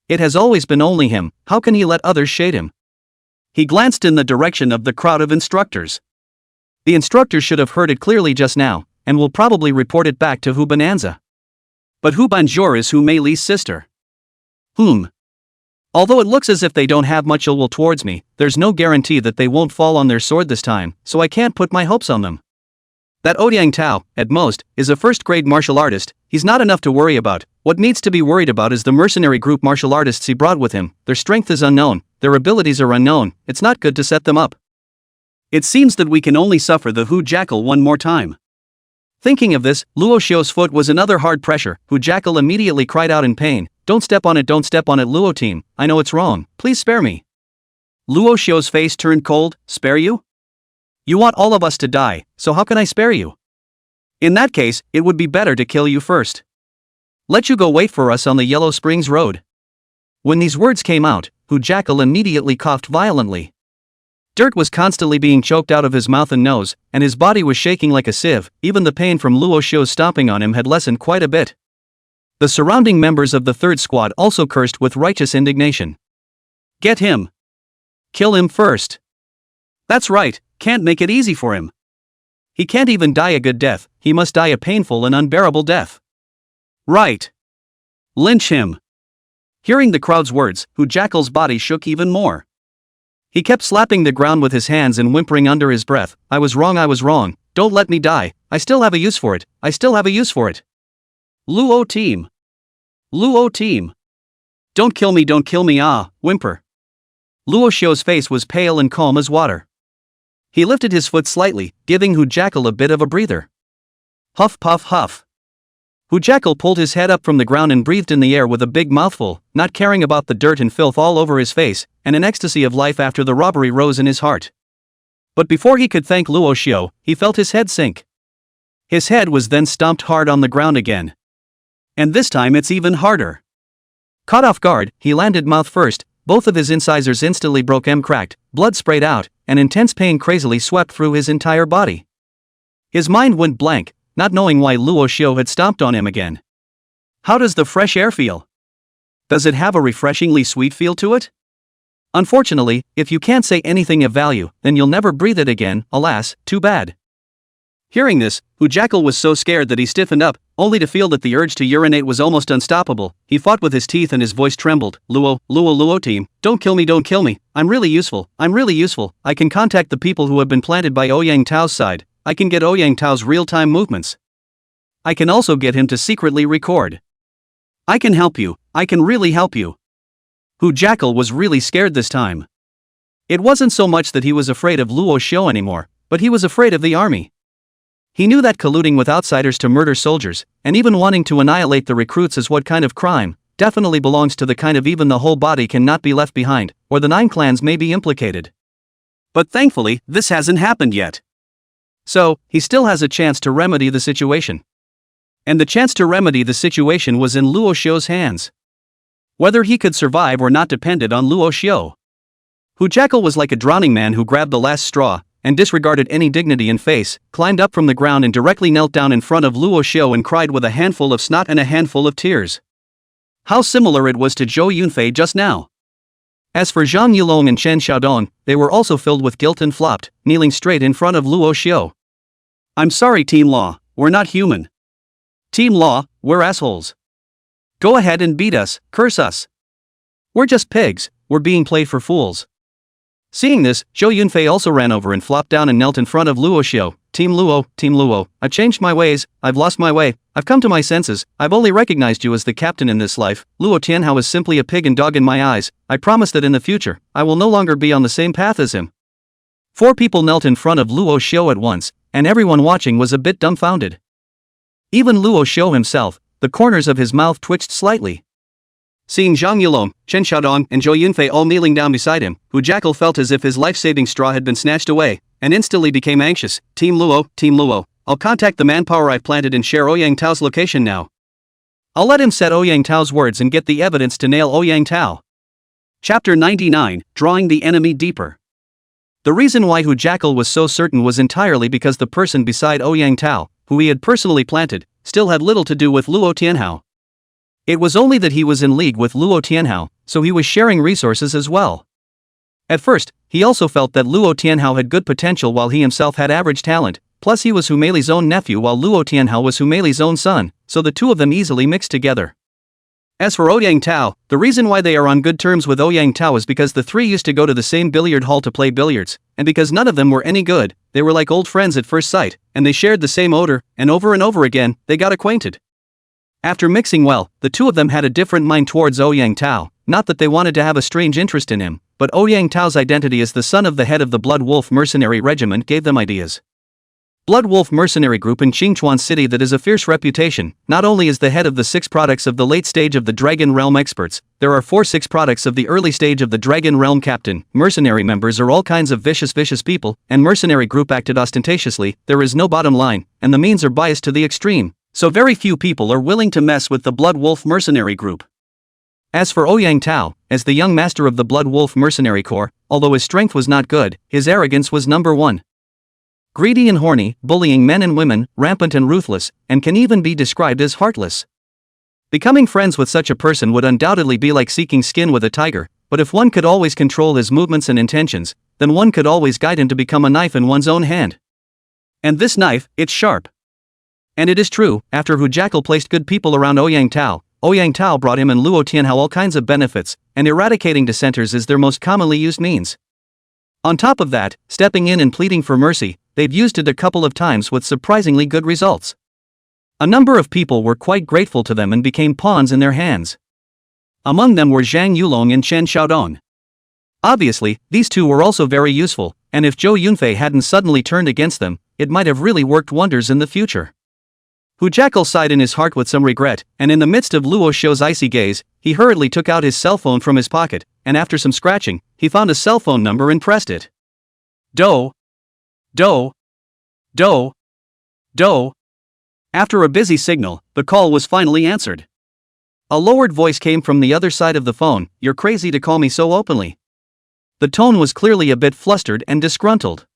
It has always been only him, how can he let others shade him? He glanced in the direction of the crowd of instructors. The instructors should have heard it clearly just now, and will probably report it back to Hu Bonanza. But Hu Banjor is Hu Mei Li's sister. Although it looks as if they don't have much ill will towards me, there's no guarantee that they won't fall on their sword this time, so I can't put my hopes on them. That Ouyang Tao, at most, is a 1st-grade martial artist, he's not enough to worry about. What needs to be worried about is the mercenary group martial artists he brought with him, their strength is unknown, their abilities are unknown, it's not good to set them up. It seems that we can only suffer the Hu Jackal one more time. Thinking of this, Luo Xiu's foot was another hard pressure, Hu Jackal immediately cried out in pain, don't step on it, Luo team, I know it's wrong, please spare me. Luo Xiu's face turned cold. Spare you? You want all of us to die, so how can I spare you? In that case, it would be better to kill you first. Let you go wait for us on the Yellow Springs Road. When these words came out, Hu Jackal immediately coughed violently. Dirt was constantly being choked out of his mouth and nose, and his body was shaking like a sieve. Even the pain from Luo Xiu's stomping on him had lessened quite a bit. The surrounding members of the third squad also cursed with righteous indignation. Get him! Kill him first! That's right, can't make it easy for him. He can't even die a good death, he must die a painful and unbearable death. Right! Lynch him! Hearing the crowd's words, Hu Jackal's body shook even more. He kept slapping the ground with his hands and whimpering under his breath, I was wrong, don't let me die, I still have a use for it. Luo team! Luo team! Don't kill me, whimper. Luo Xiu's face was pale and calm as water. He lifted his foot slightly, giving Hu Jackal a bit of a breather. Huff puff huff. Hu Jackal pulled his head up from the ground and breathed in the air with a big mouthful, not caring about the dirt and filth all over his face, and an ecstasy of life after the robbery rose in his heart. But before he could thank Luo Xiu, he felt his head sink. His head was then stomped hard on the ground again. And this time it's even harder. Caught off guard, he landed mouth first, both of his incisors instantly broke and cracked, blood sprayed out, and intense pain crazily swept through his entire body. His mind went blank, not knowing why Luo Xiu had stomped on him again. How does the fresh air feel? Does it have a refreshingly sweet feel to it? Unfortunately, if you can't say anything of value, then you'll never breathe it again, alas, too bad. Hearing this, Hu Jackal was so scared that he stiffened up, only to feel that the urge to urinate was almost unstoppable. He fought with his teeth and his voice trembled. Luo team, don't kill me, I'm really useful, I can contact the people who have been planted by Ouyang Tao's side, I can get Ouyang Tao's real-time movements. I can also get him to secretly record. I can help you, I can really help you. Hu Jackal was really scared this time. It wasn't so much that he was afraid of Luo Xiu anymore, but he was afraid of the army. He knew that colluding with outsiders to murder soldiers, and even wanting to annihilate the recruits is what kind of crime, definitely belongs to the kind of even the whole body cannot be left behind, or the 9 clans may be implicated. But thankfully, this hasn't happened yet. So, he still has a chance to remedy the situation. And the chance to remedy the situation was in Luo Xiu's hands. Whether he could survive or not depended on Luo Xiu. Hu Jackal was like a drowning man who grabbed the last straw, and disregarded any dignity in face, climbed up from the ground and directly knelt down in front of Luo Xiu and cried with a handful of snot and a handful of tears. How similar it was to Zhou Yunfei just now. As for Zhang Yulong and Chen Xiaodong, they were also filled with guilt and flopped, kneeling straight in front of Luo Xiu. I'm sorry Team Law, we're not human. Team Law, we're assholes. Go ahead and beat us, curse us. We're just pigs, we're being played for fools. Seeing this, Zhou Yunfei also ran over and flopped down and knelt in front of Luo Xiu. Team Luo, I've changed my ways, I've lost my way, I've come to my senses, I've only recognized you as the captain in this life. Luo Tianhao is simply a pig and dog in my eyes, I promise that in the future, I will no longer be on the same path as him. 4 people knelt in front of Luo Xiu at once, and everyone watching was a bit dumbfounded. Even Luo Xiu himself, the corners of his mouth twitched slightly. Seeing Zhang Yulong, Chen Xiaodong, and Zhou Yunfei all kneeling down beside him, Hu Jackal felt as if his life-saving straw had been snatched away, and instantly became anxious. Team Luo, I'll contact the manpower I've planted and share Ouyang Tao's location now. I'll let him set Ouyang Tao's words and get the evidence to nail Ouyang Tao. Chapter 99, Drawing the Enemy Deeper. The reason why Hu Jackal was so certain was entirely because the person beside Ouyang Tao, who he had personally planted, still had little to do with Luo Tianhao. It was only that he was in league with Luo Tianhao, so he was sharing resources as well. At first, he also felt that Luo Tianhao had good potential while he himself had average talent, plus he was Hu Meili's own nephew while Luo Tianhao was Hu Meili's own son, so the two of them easily mixed together. As for Ouyang Tao, the reason why they are on good terms with Ouyang Tao is because the 3 used to go to the same billiard hall to play billiards, and because none of them were any good, they were like old friends at first sight, and they shared the same odor, and over again, they got acquainted. After mixing well, the two of them had a different mind towards Ouyang Tao, not that they wanted to have a strange interest in him, but Ouyang Tao's identity as the son of the head of the Blood Wolf mercenary regiment gave them ideas. Blood Wolf mercenary group in Qingchuan City that has a fierce reputation. Not only is the head of the 6 products of the late stage of the Dragon Realm experts, there are 6 products of the early stage of the Dragon Realm captain. Mercenary members are all kinds of vicious people, and mercenary group acted ostentatiously. There is no bottom line, and the means are biased to the extreme, so very few people are willing to mess with the Blood Wolf mercenary group. As for Ouyang Tao, as the young master of the Blood Wolf mercenary corps, although his strength was not good, his arrogance was number 1. Greedy and horny, bullying men and women, rampant and ruthless, and can even be described as heartless. Becoming friends with such a person would undoubtedly be like seeking skin with a tiger, but if one could always control his movements and intentions, then one could always guide him to become a knife in one's own hand. And this knife, it's sharp. And it is true, after Hu Jackal placed good people around Ouyang Tao brought him and Luo Tianhao all kinds of benefits, and eradicating dissenters is their most commonly used means. On top of that, stepping in and pleading for mercy, they've used it a couple of times with surprisingly good results. A number of people were quite grateful to them and became pawns in their hands. Among them were Zhang Yulong and Chen Xiaodong. Obviously, these two were also very useful, and if Zhou Yunfei hadn't suddenly turned against them, it might have really worked wonders in the future. Hu Jackal sighed in his heart with some regret, and in the midst of Luo Xiu's icy gaze, he hurriedly took out his cell phone from his pocket, and after some scratching, he found a cell phone number and pressed it. Do. After a busy signal, the call was finally answered. A lowered voice came from the other side of the phone. "You're crazy to call me so openly." The tone was clearly a bit flustered and disgruntled.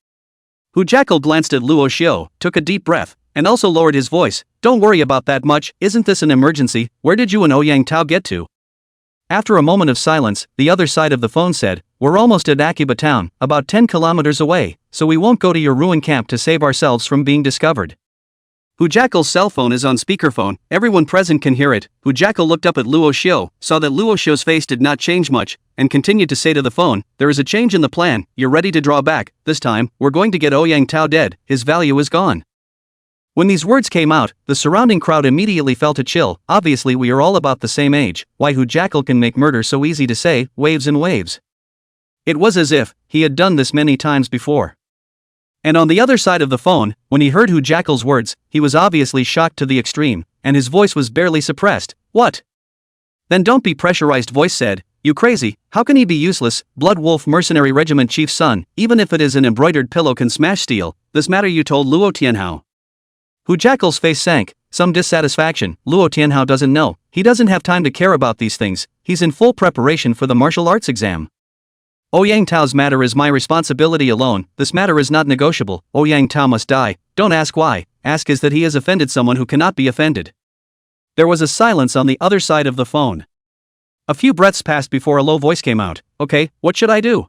Hu Jackal glanced at Luo Xiu, took a deep breath, and also lowered his voice. "Don't worry about that much, isn't this an emergency? Where did you and Ouyang Tao get to?" After a moment of silence, the other side of the phone said, "We're almost at Akiba town, about 10 kilometers away, so we won't go to your ruin camp to save ourselves from being discovered." Hu Jackal's cell phone is on speakerphone, everyone present can hear it. Hu Jackal looked up at Luo Xiu, saw that Luo Xiu's face did not change much, and continued to say to the phone, "There is a change in the plan, you're ready to draw back, this time, we're going to get Ouyang Tao dead, his value is gone." When these words came out, the surrounding crowd immediately felt a chill. Obviously we are all about the same age, why Hu Jackal can make murder so easy to say, waves and waves. It was as if he had done this many times before. And on the other side of the phone, when he heard Hu Jackal's words, he was obviously shocked to the extreme, and his voice was barely suppressed. "What?" "Then don't be pressurized," voice said. "You crazy, how can he be useless? Blood Wolf mercenary regiment chief's son, even if it is an embroidered pillow can smash steel. This matter you told Luo Tianhao." Hu Jackal's face sank, some dissatisfaction. Luo Tianhao doesn't know, he doesn't have time to care about these things, he's in full preparation for the martial arts exam. Ouyang Tao's matter is my responsibility alone, this matter is not negotiable, Ouyang Tao must die, don't ask why, ask is that he has offended someone who cannot be offended. There was a silence on the other side of the phone. A few breaths passed before a low voice came out. "Okay, what should I do?"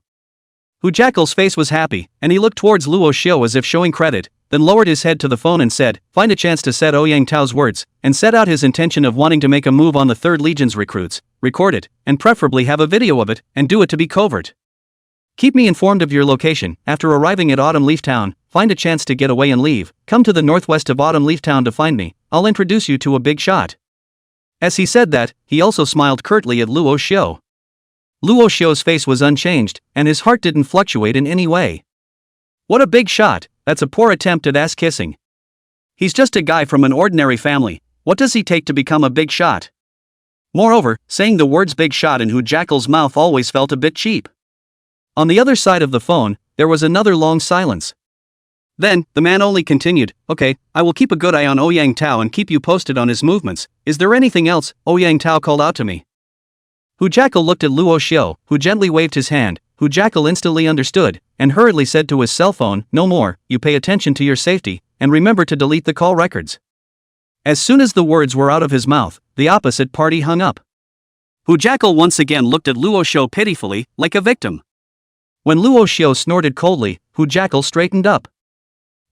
Hu Jackal's face was happy, and he looked towards Luo Xiu as if showing credit, then lowered his head to the phone and said, "Find a chance to set Ouyang Tao's words, and set out his intention of wanting to make a move on the 3rd Legion's recruits, record it, and preferably have a video of it, and do it to be covert. Keep me informed of your location. After arriving at Autumn Leaf Town, find a chance to get away and leave, come to the northwest of Autumn Leaf Town to find me, I'll introduce you to a big shot." As he said that, he also smiled curtly at Luo Xiu. Luo Xiu's face was unchanged, and his heart didn't fluctuate in any way. What a big shot, that's a poor attempt at ass kissing. He's just a guy from an ordinary family, what does he take to become a big shot? Moreover, saying the words big shot in Hu Jackal's mouth always felt a bit cheap. On the other side of the phone, there was another long silence. Then, the man only continued, "Okay, I will keep a good eye on Ouyang Tao and keep you posted on his movements. Is there anything else?" Ouyang Tao called out to me. Hu Jackal looked at Luo Xiu, who gently waved his hand. Hu Jackal instantly understood, and hurriedly said to his cell phone, "No more, you pay attention to your safety, and remember to delete the call records." As soon as the words were out of his mouth, the opposite party hung up. Hu Jackal once again looked at Luo Xiu pitifully, like a victim. When Luo Xiu snorted coldly, Hu Jackal straightened up.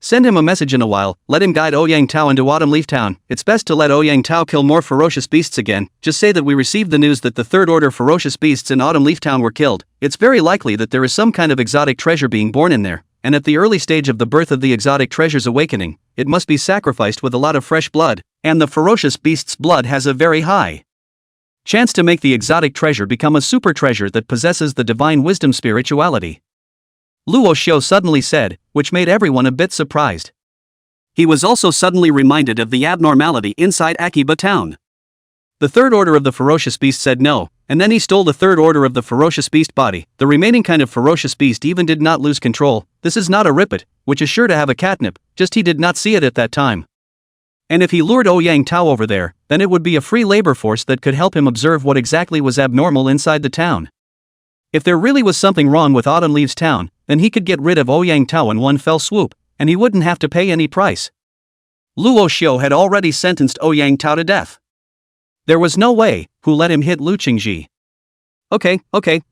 "Send him a message in a while, let him guide Ouyang Tao into Autumn Leaf Town. It's best to let Ouyang Tao kill more ferocious beasts again. Just say that we received the news that the 3rd Order ferocious beasts in Autumn Leaf Town were killed. It's very likely that there is some kind of exotic treasure being born in there, and at the early stage of the birth of the exotic treasure's awakening, it must be sacrificed with a lot of fresh blood, and the ferocious beast's blood has a very high chance to make the exotic treasure become a super treasure that possesses the divine wisdom spirituality." Luo Xiu suddenly said, which made everyone a bit surprised. He was also suddenly reminded of the abnormality inside Akiba town. The third order of the ferocious beast said no, and then he stole the third order of the ferocious beast body. The remaining kind of ferocious beast even did not lose control. This is not a rippet, which is sure to have a catnip, just he did not see it at that time. And if he lured Ouyang Tao over there, then it would be a free labor force that could help him observe what exactly was abnormal inside the town. If there really was something wrong with Autumn Leaves Town, then he could get rid of Ouyang Tao in one fell swoop, and he wouldn't have to pay any price. Luo Xiu had already sentenced Ouyang Tao to death. There was no way, who let him hit Lu Qingci. Okay,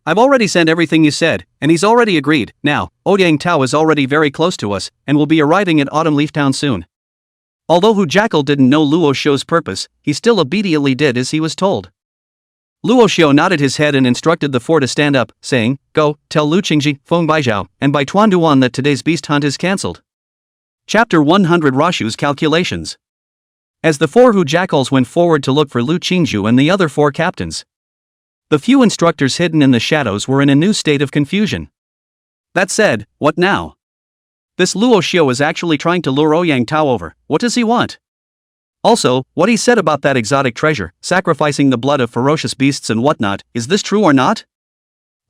I've already sent everything you said, and he's already agreed. Now, Ouyang Tao is already very close to us, and will be arriving at Autumn Leaf Town soon. Although Hu Jackal didn't know Luo Xiu's purpose, he still obediently did as he was told. Luo Xiu nodded his head and instructed the four to stand up, saying, "Go, tell Lu Qingci, Feng Baizhao, and Bai Tuanduan that today's beast hunt is cancelled." Chapter 100 Rashu's Calculations. As the four Hu Jackals went forward to look for Lu Qingci and the other four captains, the few instructors hidden in the shadows were in a new state of confusion. That said, what now? This Luo Xiu is actually trying to lure Ouyang Tao over. What does he want? Also, what he said about that exotic treasure, sacrificing the blood of ferocious beasts and whatnot, is this true or not?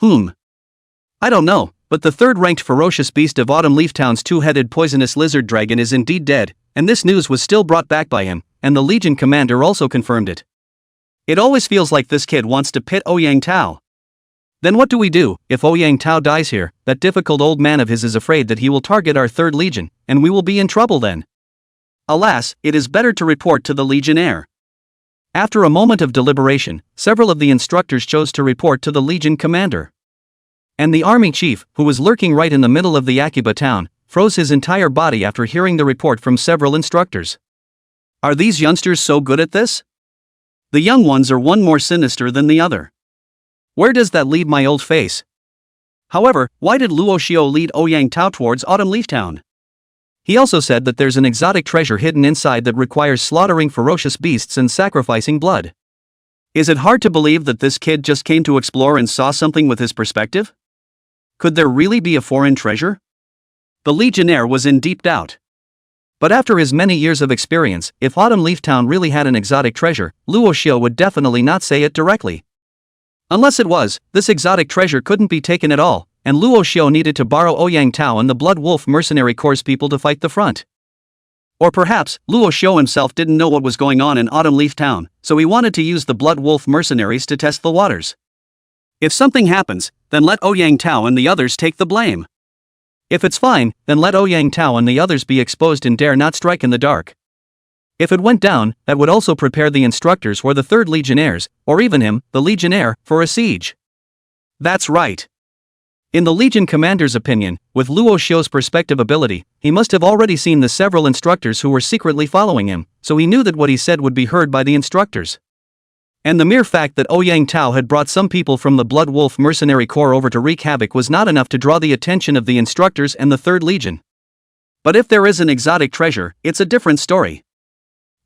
I don't know, but the third-ranked ferocious beast of Autumn Leaf Town's two-headed poisonous lizard dragon is indeed dead, and this news was still brought back by him, and the Legion commander also confirmed it. It always feels like this kid wants to pit Ouyang Tao. Then what do we do? If Ouyang Tao dies here, that difficult old man of his is afraid that he will target our third legion, and we will be in trouble then. Alas, it is better to report to the legionnaire. After a moment of deliberation, several of the instructors chose to report to the legion commander. And the army chief, who was lurking right in the middle of the Akiba town, froze his entire body after hearing the report from several instructors. Are these youngsters so good at this? The young ones are one more sinister than the other. Where does that leave my old face? However, why did Luo Xiu lead Ouyang Tao towards Autumn Leaf Town? He also said that there's an exotic treasure hidden inside that requires slaughtering ferocious beasts and sacrificing blood. Is it hard to believe that this kid just came to explore and saw something with his perspective? Could there really be a foreign treasure? The legionnaire was in deep doubt. But after his many years of experience, if Autumn Leaf Town really had an exotic treasure, Luo Xiu would definitely not say it directly. Unless it was, this exotic treasure couldn't be taken at all, and Luo Xiu needed to borrow Ouyang Tao and the Blood Wolf Mercenary Corps people to fight the front. Or perhaps, Luo Xiu himself didn't know what was going on in Autumn Leaf Town, so he wanted to use the Blood Wolf mercenaries to test the waters. If something happens, then let Ouyang Tao and the others take the blame. If it's fine, then let Ouyang Tao and the others be exposed and dare not strike in the dark. If it went down, that would also prepare the instructors or the third legionnaires, or even him, the legionnaire, for a siege. That's right. In the Legion commander's opinion, with Luo Xiu's perspective ability, he must have already seen the several instructors who were secretly following him, so he knew that what he said would be heard by the instructors. And the mere fact that Ouyang Tao had brought some people from the Blood Wolf Mercenary Corps over to wreak havoc was not enough to draw the attention of the instructors and the Third Legion. But if there is an exotic treasure, it's a different story.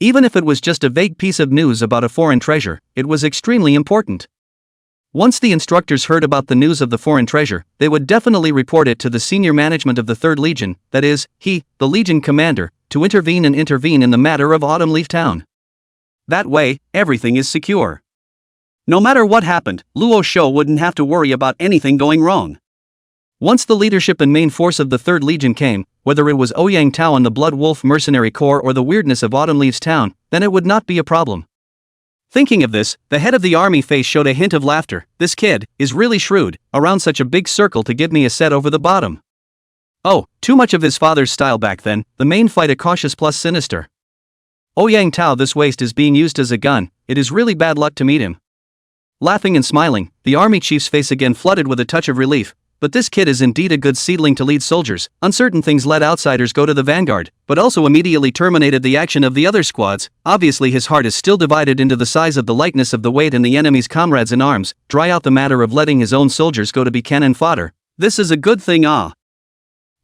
Even if it was just a vague piece of news about a foreign treasure, it was extremely important. Once the instructors heard about the news of the foreign treasure, they would definitely report it to the senior management of the Third Legion, that is, he, the Legion commander, to intervene in the matter of Autumn Leaf Town. That way, everything is secure. No matter what happened, Luo Xiu wouldn't have to worry about anything going wrong. Once the leadership and main force of the Third Legion came, whether it was Ouyang Tao and the Blood Wolf Mercenary Corps or the weirdness of Autumn Leaves Town, then it would not be a problem. Thinking of this, the head of the army face showed a hint of laughter. This kid is really shrewd, around such a big circle to give me a set over the bottom. Oh, too much of his father's style back then, the main fight a cautious plus sinister. Ouyang Tao, this waste is being used as a gun, it is really bad luck to meet him. Laughing and smiling, the army chief's face again flooded with a touch of relief. But this kid is indeed a good seedling to lead soldiers. Uncertain things let outsiders go to the vanguard, but also immediately terminated the action of the other squads. Obviously his heart is still divided into the size of the lightness of the weight and the enemy's comrades in arms. Dry out the matter of letting his own soldiers go to be cannon fodder. This is a good thing.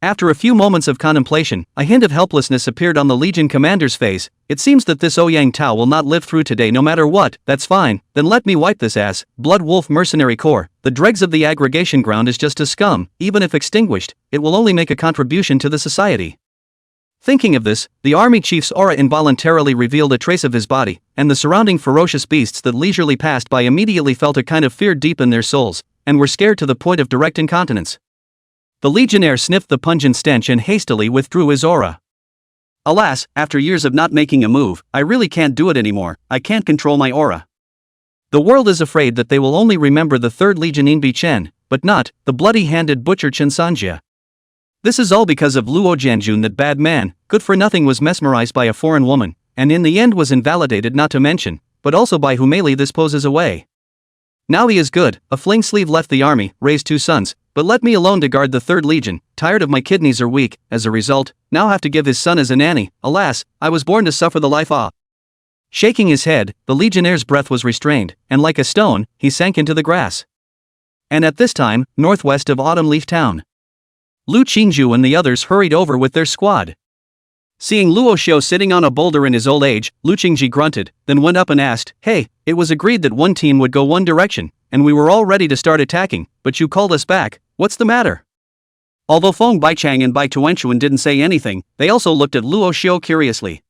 After a few moments of contemplation, a hint of helplessness appeared on the Legion commander's face. It seems that this Ouyang Tao will not live through today no matter what. That's fine, then let me wipe this ass. Blood Wolf Mercenary Corps, the dregs of the aggregation ground is just a scum. Even if extinguished, it will only make a contribution to the society. Thinking of this, the army chief's aura involuntarily revealed a trace of his body, and the surrounding ferocious beasts that leisurely passed by immediately felt a kind of fear deep in their souls, and were scared to the point of direct incontinence. The legionnaire sniffed the pungent stench and hastily withdrew his aura. Alas, after years of not making a move, I really can't do it anymore. I can't control my aura. The world is afraid that they will only remember the 3rd Legion Inbi Chen, but not the bloody-handed butcher Chen Sanjia. This is all because of Luo Jianjun, that bad man, good for nothing, was mesmerized by a foreign woman, and in the end was invalidated, not to mention, but also by Humeli this poses away. Now he is good, a fling sleeve, left the army, raised 2 sons, but let me alone to guard the 3rd Legion, tired of my kidneys are weak, as a result, now have to give his son as a nanny. Alas, I was born to suffer the life ah. Shaking his head, the legionnaire's breath was restrained, and like a stone, he sank into the grass. And at this time, northwest of Autumn Leaf Town, Lu Qingci and the others hurried over with their squad. Seeing Luo Xiu sitting on a boulder in his old age, Lu Qingci grunted, then went up and asked, "Hey, it was agreed that one team would go one direction, and we were all ready to start attacking, but you called us back. What's the matter?" Although Feng Baichang and Bai Tuanchuan didn't say anything, they also looked at Luo Xiu curiously.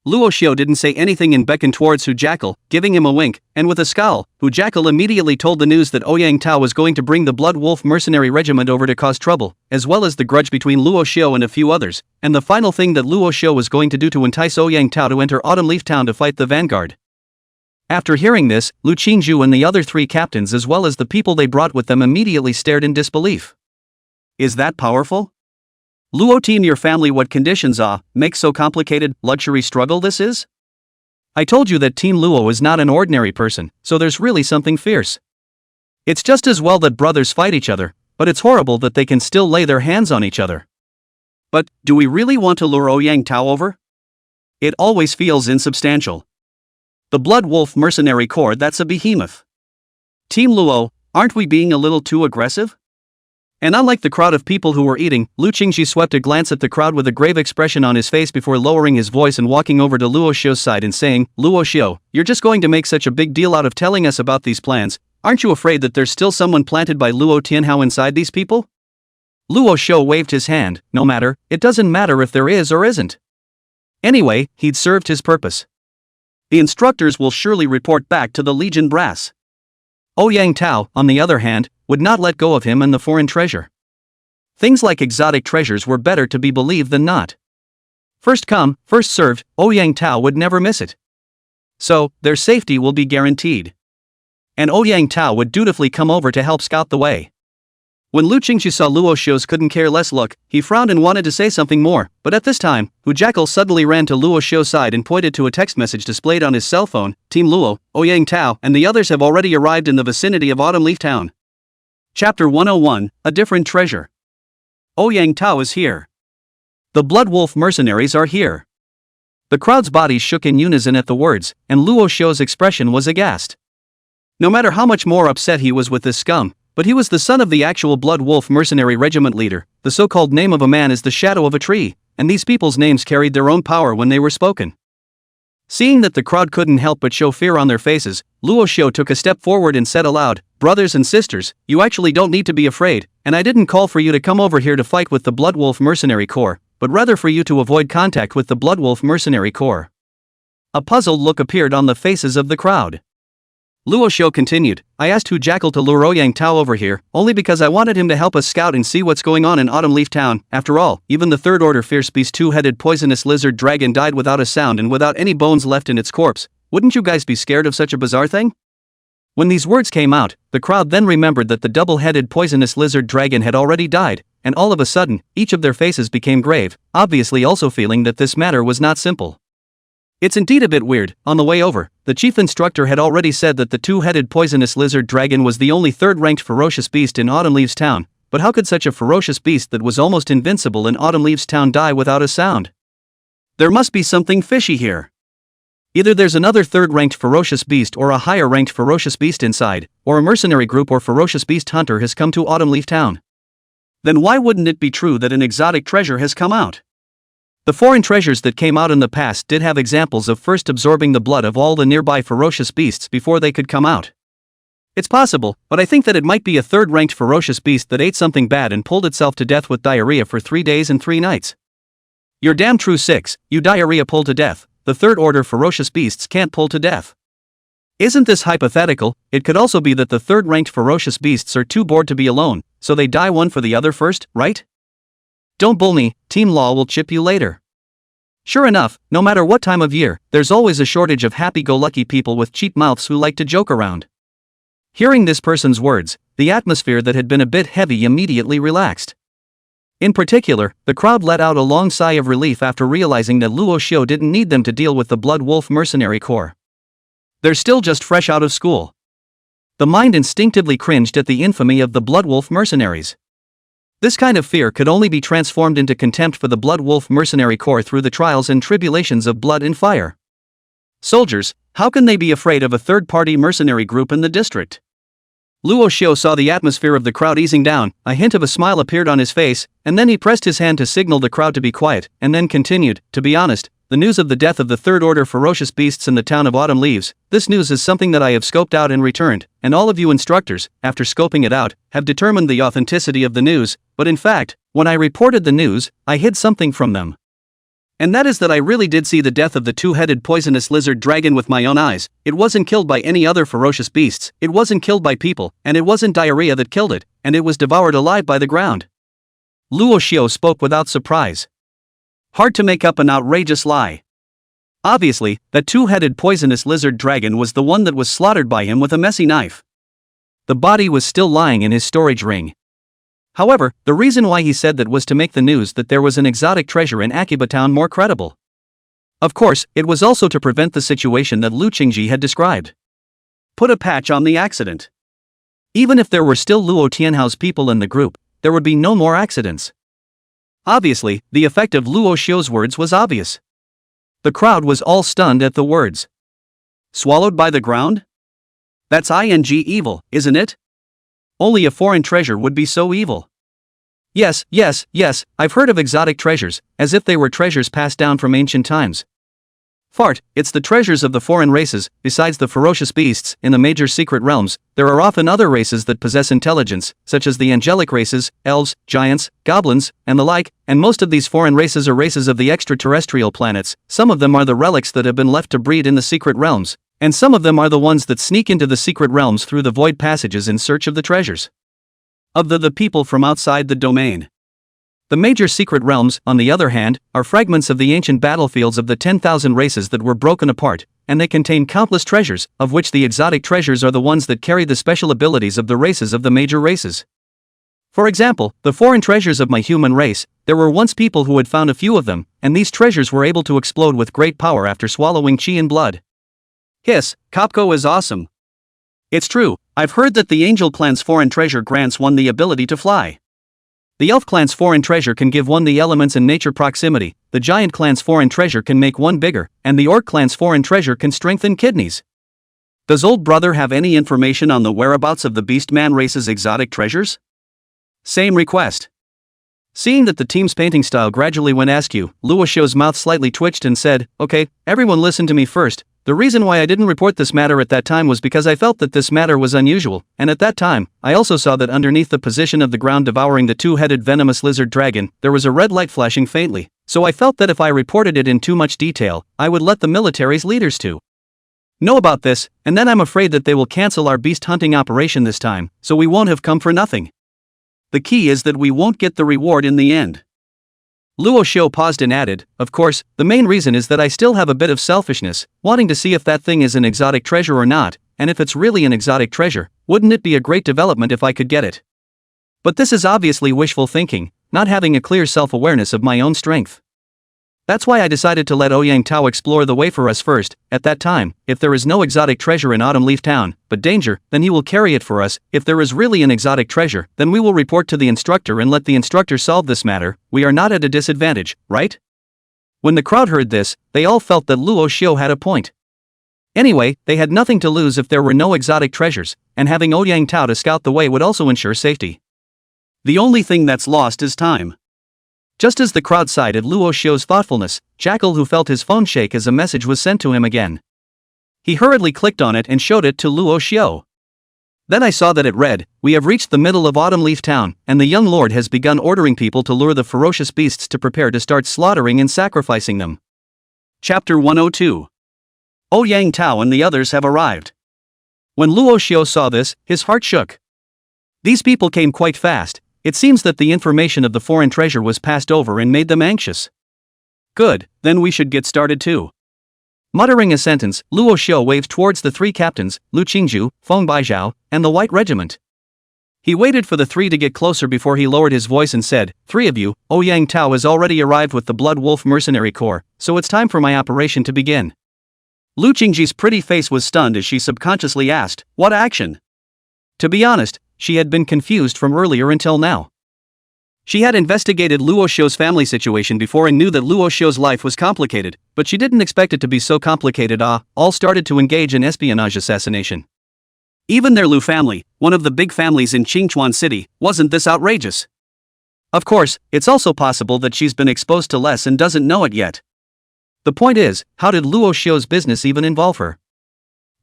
Luo Xiu didn't say anything and beckoned towards Hu Jackal, giving him a wink, and with a scowl, Hu Jackal immediately told the news that Ouyang Tao was going to bring the Blood Wolf mercenary regiment over to cause trouble, as well as the grudge between Luo Xiu and a few others, and the final thing that Luo Xiu was going to do to entice Ouyang Tao to enter Autumn Leaf Town to fight the vanguard. After hearing this, Lu Qingci and the other 3 captains as well as the people they brought with them immediately stared in disbelief. Is that powerful? Luo team, your family, what conditions make so complicated luxury struggle this is? I told you that Team Luo is not an ordinary person, so there's really something fierce. It's just as well that brothers fight each other, but it's horrible that they can still lay their hands on each other. But, do we really want to lure Ouyang Tao over? It always feels insubstantial. The Blood Wolf mercenary corps, that's a behemoth. Team Luo, aren't we being a little too aggressive? And unlike the crowd of people who were eating, Lu Qingci swept a glance at the crowd with a grave expression on his face before lowering his voice and walking over to Luo Xiu's side and saying, "Luo Xiu, you're just going to make such a big deal out of telling us about these plans. Aren't you afraid that there's still someone planted by Luo Tianhao inside these people?" Luo Xiu waved his hand. No matter, it doesn't matter if there is or isn't. Anyway, he'd served his purpose. The instructors will surely report back to the Legion brass. Ouyang Tao, on the other hand, would not let go of him and the foreign treasure. Things like exotic treasures were better to be believed than not. First come, first served, Ouyang Tao would never miss it. So, their safety will be guaranteed. And Ouyang Tao would dutifully come over to help scout the way. When Lu Qingci saw Luo Xiu's couldn't care less look, he frowned and wanted to say something more, but at this time, Hu Jackal suddenly ran to Luo Xiu's side and pointed to a text message displayed on his cell phone. "Team Luo, Ouyang Tao, and the others have already arrived in the vicinity of Autumn Leaf Town. Chapter 101, A Different Treasure. Ouyang Tao is here. The Blood Wolf mercenaries are here." The crowd's bodies shook in unison at the words, and Luo Xiu's expression was aghast. No matter how much more upset he was with this scum, but he was the son of the actual Blood Wolf mercenary regiment leader. The so-called name of a man is the shadow of a tree, and these people's names carried their own power when they were spoken. Seeing that the crowd couldn't help but show fear on their faces, Luo Xiu took a step forward and said aloud, "Brothers and sisters, you actually don't need to be afraid, and I didn't call for you to come over here to fight with the Blood Wolf mercenary corps, but rather for you to avoid contact with the Blood Wolf mercenary corps." A puzzled look appeared on the faces of the crowd. Luo Xiu continued, "I asked Hu Jackal to lure Ouyang Tao over here, only because I wanted him to help us scout and see what's going on in Autumn Leaf Town. After all, even the Third Order Fierce Beast 2-headed poisonous lizard dragon died without a sound and without any bones left in its corpse. Wouldn't you guys be scared of such a bizarre thing?" When these words came out, the crowd then remembered that the double-headed poisonous lizard dragon had already died, and all of a sudden, each of their faces became grave, obviously also feeling that this matter was not simple. It's indeed a bit weird. On the way over, the chief instructor had already said that the 2-headed poisonous lizard dragon was the only 3rd-ranked ferocious beast in Autumn Leaves Town, but how could such a ferocious beast that was almost invincible in Autumn Leaves Town die without a sound? There must be something fishy here. Either there's another 3rd-ranked ferocious beast or a higher-ranked ferocious beast inside, or a mercenary group or ferocious beast hunter has come to Autumn Leaf Town. Then why wouldn't it be true that an exotic treasure has come out? The foreign treasures that came out in the past did have examples of first absorbing the blood of all the nearby ferocious beasts before they could come out. It's possible, but I think that it might be a 3rd-ranked ferocious beast that ate something bad and pulled itself to death with diarrhea for 3 days and 3 nights. You're damn true 6, you diarrhea pull to death, the third order ferocious beasts can't pull to death. Isn't this hypothetical? It could also be that the third-ranked ferocious beasts are too bored to be alone, so they die one for the other first, right? Don't bull me, Team Law will chip you later. Sure enough, no matter what time of year, there's always a shortage of happy-go-lucky people with cheap mouths who like to joke around. Hearing this person's words, the atmosphere that had been a bit heavy immediately relaxed. In particular, the crowd let out a long sigh of relief after realizing that Luo Xiu didn't need them to deal with the Blood Wolf mercenary corps. They're still just fresh out of school. The mind instinctively cringed at the infamy of the Blood Wolf mercenaries. This kind of fear could only be transformed into contempt for the Blood Wolf mercenary corps through the trials and tribulations of blood and fire. Soldiers, how can they be afraid of a third-party mercenary group in the district? Luo Xiu saw the atmosphere of the crowd easing down, a hint of a smile appeared on his face, and then he pressed his hand to signal the crowd to be quiet, and then continued, to be honest, the news of the death of the third order ferocious beasts in the town of Autumn Leaves, this news is something that I have scoped out and returned, and all of you instructors, after scoping it out, have determined the authenticity of the news, but in fact, when I reported the news, I hid something from them. And that is that I really did see the death of the two-headed poisonous lizard dragon with my own eyes. It wasn't killed by any other ferocious beasts, it wasn't killed by people, and it wasn't diarrhea that killed it, and it was devoured alive by the ground. Luo Xiu spoke without surprise. Hard to make up an outrageous lie. Obviously, that two-headed poisonous lizard dragon was the one that was slaughtered by him with a messy knife. The body was still lying in his storage ring. However, the reason why he said that was to make the news that there was an exotic treasure in Akiba town more credible. Of course, it was also to prevent the situation that Lu Qingci had described. Put a patch on the accident. Even if there were still Luo Tianhao's people in the group, there would be no more accidents. Obviously, the effect of Luo Xiu's words was obvious. The crowd was all stunned at the words. Swallowed by the ground? That's evil, isn't it? Only a foreign treasure would be so evil. Yes, I've heard of exotic treasures, as if they were treasures passed down from ancient times. Fart, it's the treasures of the foreign races. Besides the ferocious beasts in the major secret realms, there are often other races that possess intelligence, such as the angelic races, elves, giants, goblins, and the like, and most of these foreign races are races of the extraterrestrial planets. Some of them are the relics that have been left to breed in the secret realms, and some of them are the ones that sneak into the secret realms through the void passages in search of the treasures. Of the people from outside the domain. The major secret realms, on the other hand, are fragments of the ancient battlefields of the 10,000 races that were broken apart, and they contain countless treasures, of which the exotic treasures are the ones that carry the special abilities of the races of the major races. For example, the foreign treasures of my human race, there were once people who had found a few of them, and these treasures were able to explode with great power after swallowing chi and blood. Hiss, Kopko is awesome. It's true, I've heard that the Angel Clan's foreign treasure grants one the ability to fly. The Elf Clan's foreign treasure can give one the elements and nature proximity, the Giant Clan's foreign treasure can make one bigger, and the Orc Clan's foreign treasure can strengthen kidneys. Does old brother have any information on the whereabouts of the Beastman race's exotic treasures? Same request. Seeing that the team's painting style gradually went askew, Luo Xiu's mouth slightly twitched and said, "Okay, everyone listen to me first. The reason why I didn't report this matter at that time was because I felt that this matter was unusual, and at that time, I also saw that underneath the position of the ground devouring the two-headed venomous lizard dragon, there was a red light flashing faintly, so I felt that if I reported it in too much detail, I would let the military's leaders know about this, and then I'm afraid that they will cancel our beast hunting operation this time, so we won't have come for nothing. The key is that we won't get the reward in the end." Luo Xiu paused and added, "Of course, the main reason is that I still have a bit of selfishness, wanting to see if that thing is an exotic treasure or not, and if it's really an exotic treasure, wouldn't it be a great development if I could get it? But this is obviously wishful thinking, not having a clear self-awareness of my own strength. That's why I decided to let Ouyang Tao explore the way for us first. At that time, if there is no exotic treasure in Autumn Leaf Town, but danger, then he will carry it for us. If there is really an exotic treasure, then we will report to the instructor and let the instructor solve this matter. We are not at a disadvantage, right?" When the crowd heard this, they all felt that Luo Xiu had a point. Anyway, they had nothing to lose if there were no exotic treasures, and having Ouyang Tao to scout the way would also ensure safety. The only thing that's lost is time. Just as the crowd sighed at Luo Xiu's thoughtfulness, Jackal, who felt his phone shake as a message was sent to him again. He hurriedly clicked on it and showed it to Luo Xiu. Then I saw that it read, "We have reached the middle of Autumn Leaf Town, and the young lord has begun ordering people to lure the ferocious beasts to prepare to start slaughtering and sacrificing them." Chapter 102. Ouyang Tao and the others have arrived. When Luo Xiu saw this, his heart shook. These people came quite fast. It seems that the information of the foreign treasure was passed over and made them anxious. Good, then we should get started too. Muttering a sentence, Luo Xiu waved towards the three captains, Lu Qingci, Feng Baizhao, and the White Regiment. He waited for the three to get closer before he lowered his voice and said, "Three of you, Ouyang Tao has already arrived with the Blood Wolf Mercenary Corps, so it's time for my operation to begin." Lu Qingji's pretty face was stunned as she subconsciously asked, "What action?" To be honest, she had been confused from earlier until now. She had investigated Luo Xiu's family situation before and knew that Luo Xiu's life was complicated, but she didn't expect it to be so complicated. All started to engage in espionage assassination. Even their Lu family, one of the big families in Qingchuan City, wasn't this outrageous. Of course, it's also possible that she's been exposed to less and doesn't know it yet. The point is, how did Luo Xiu's business even involve her?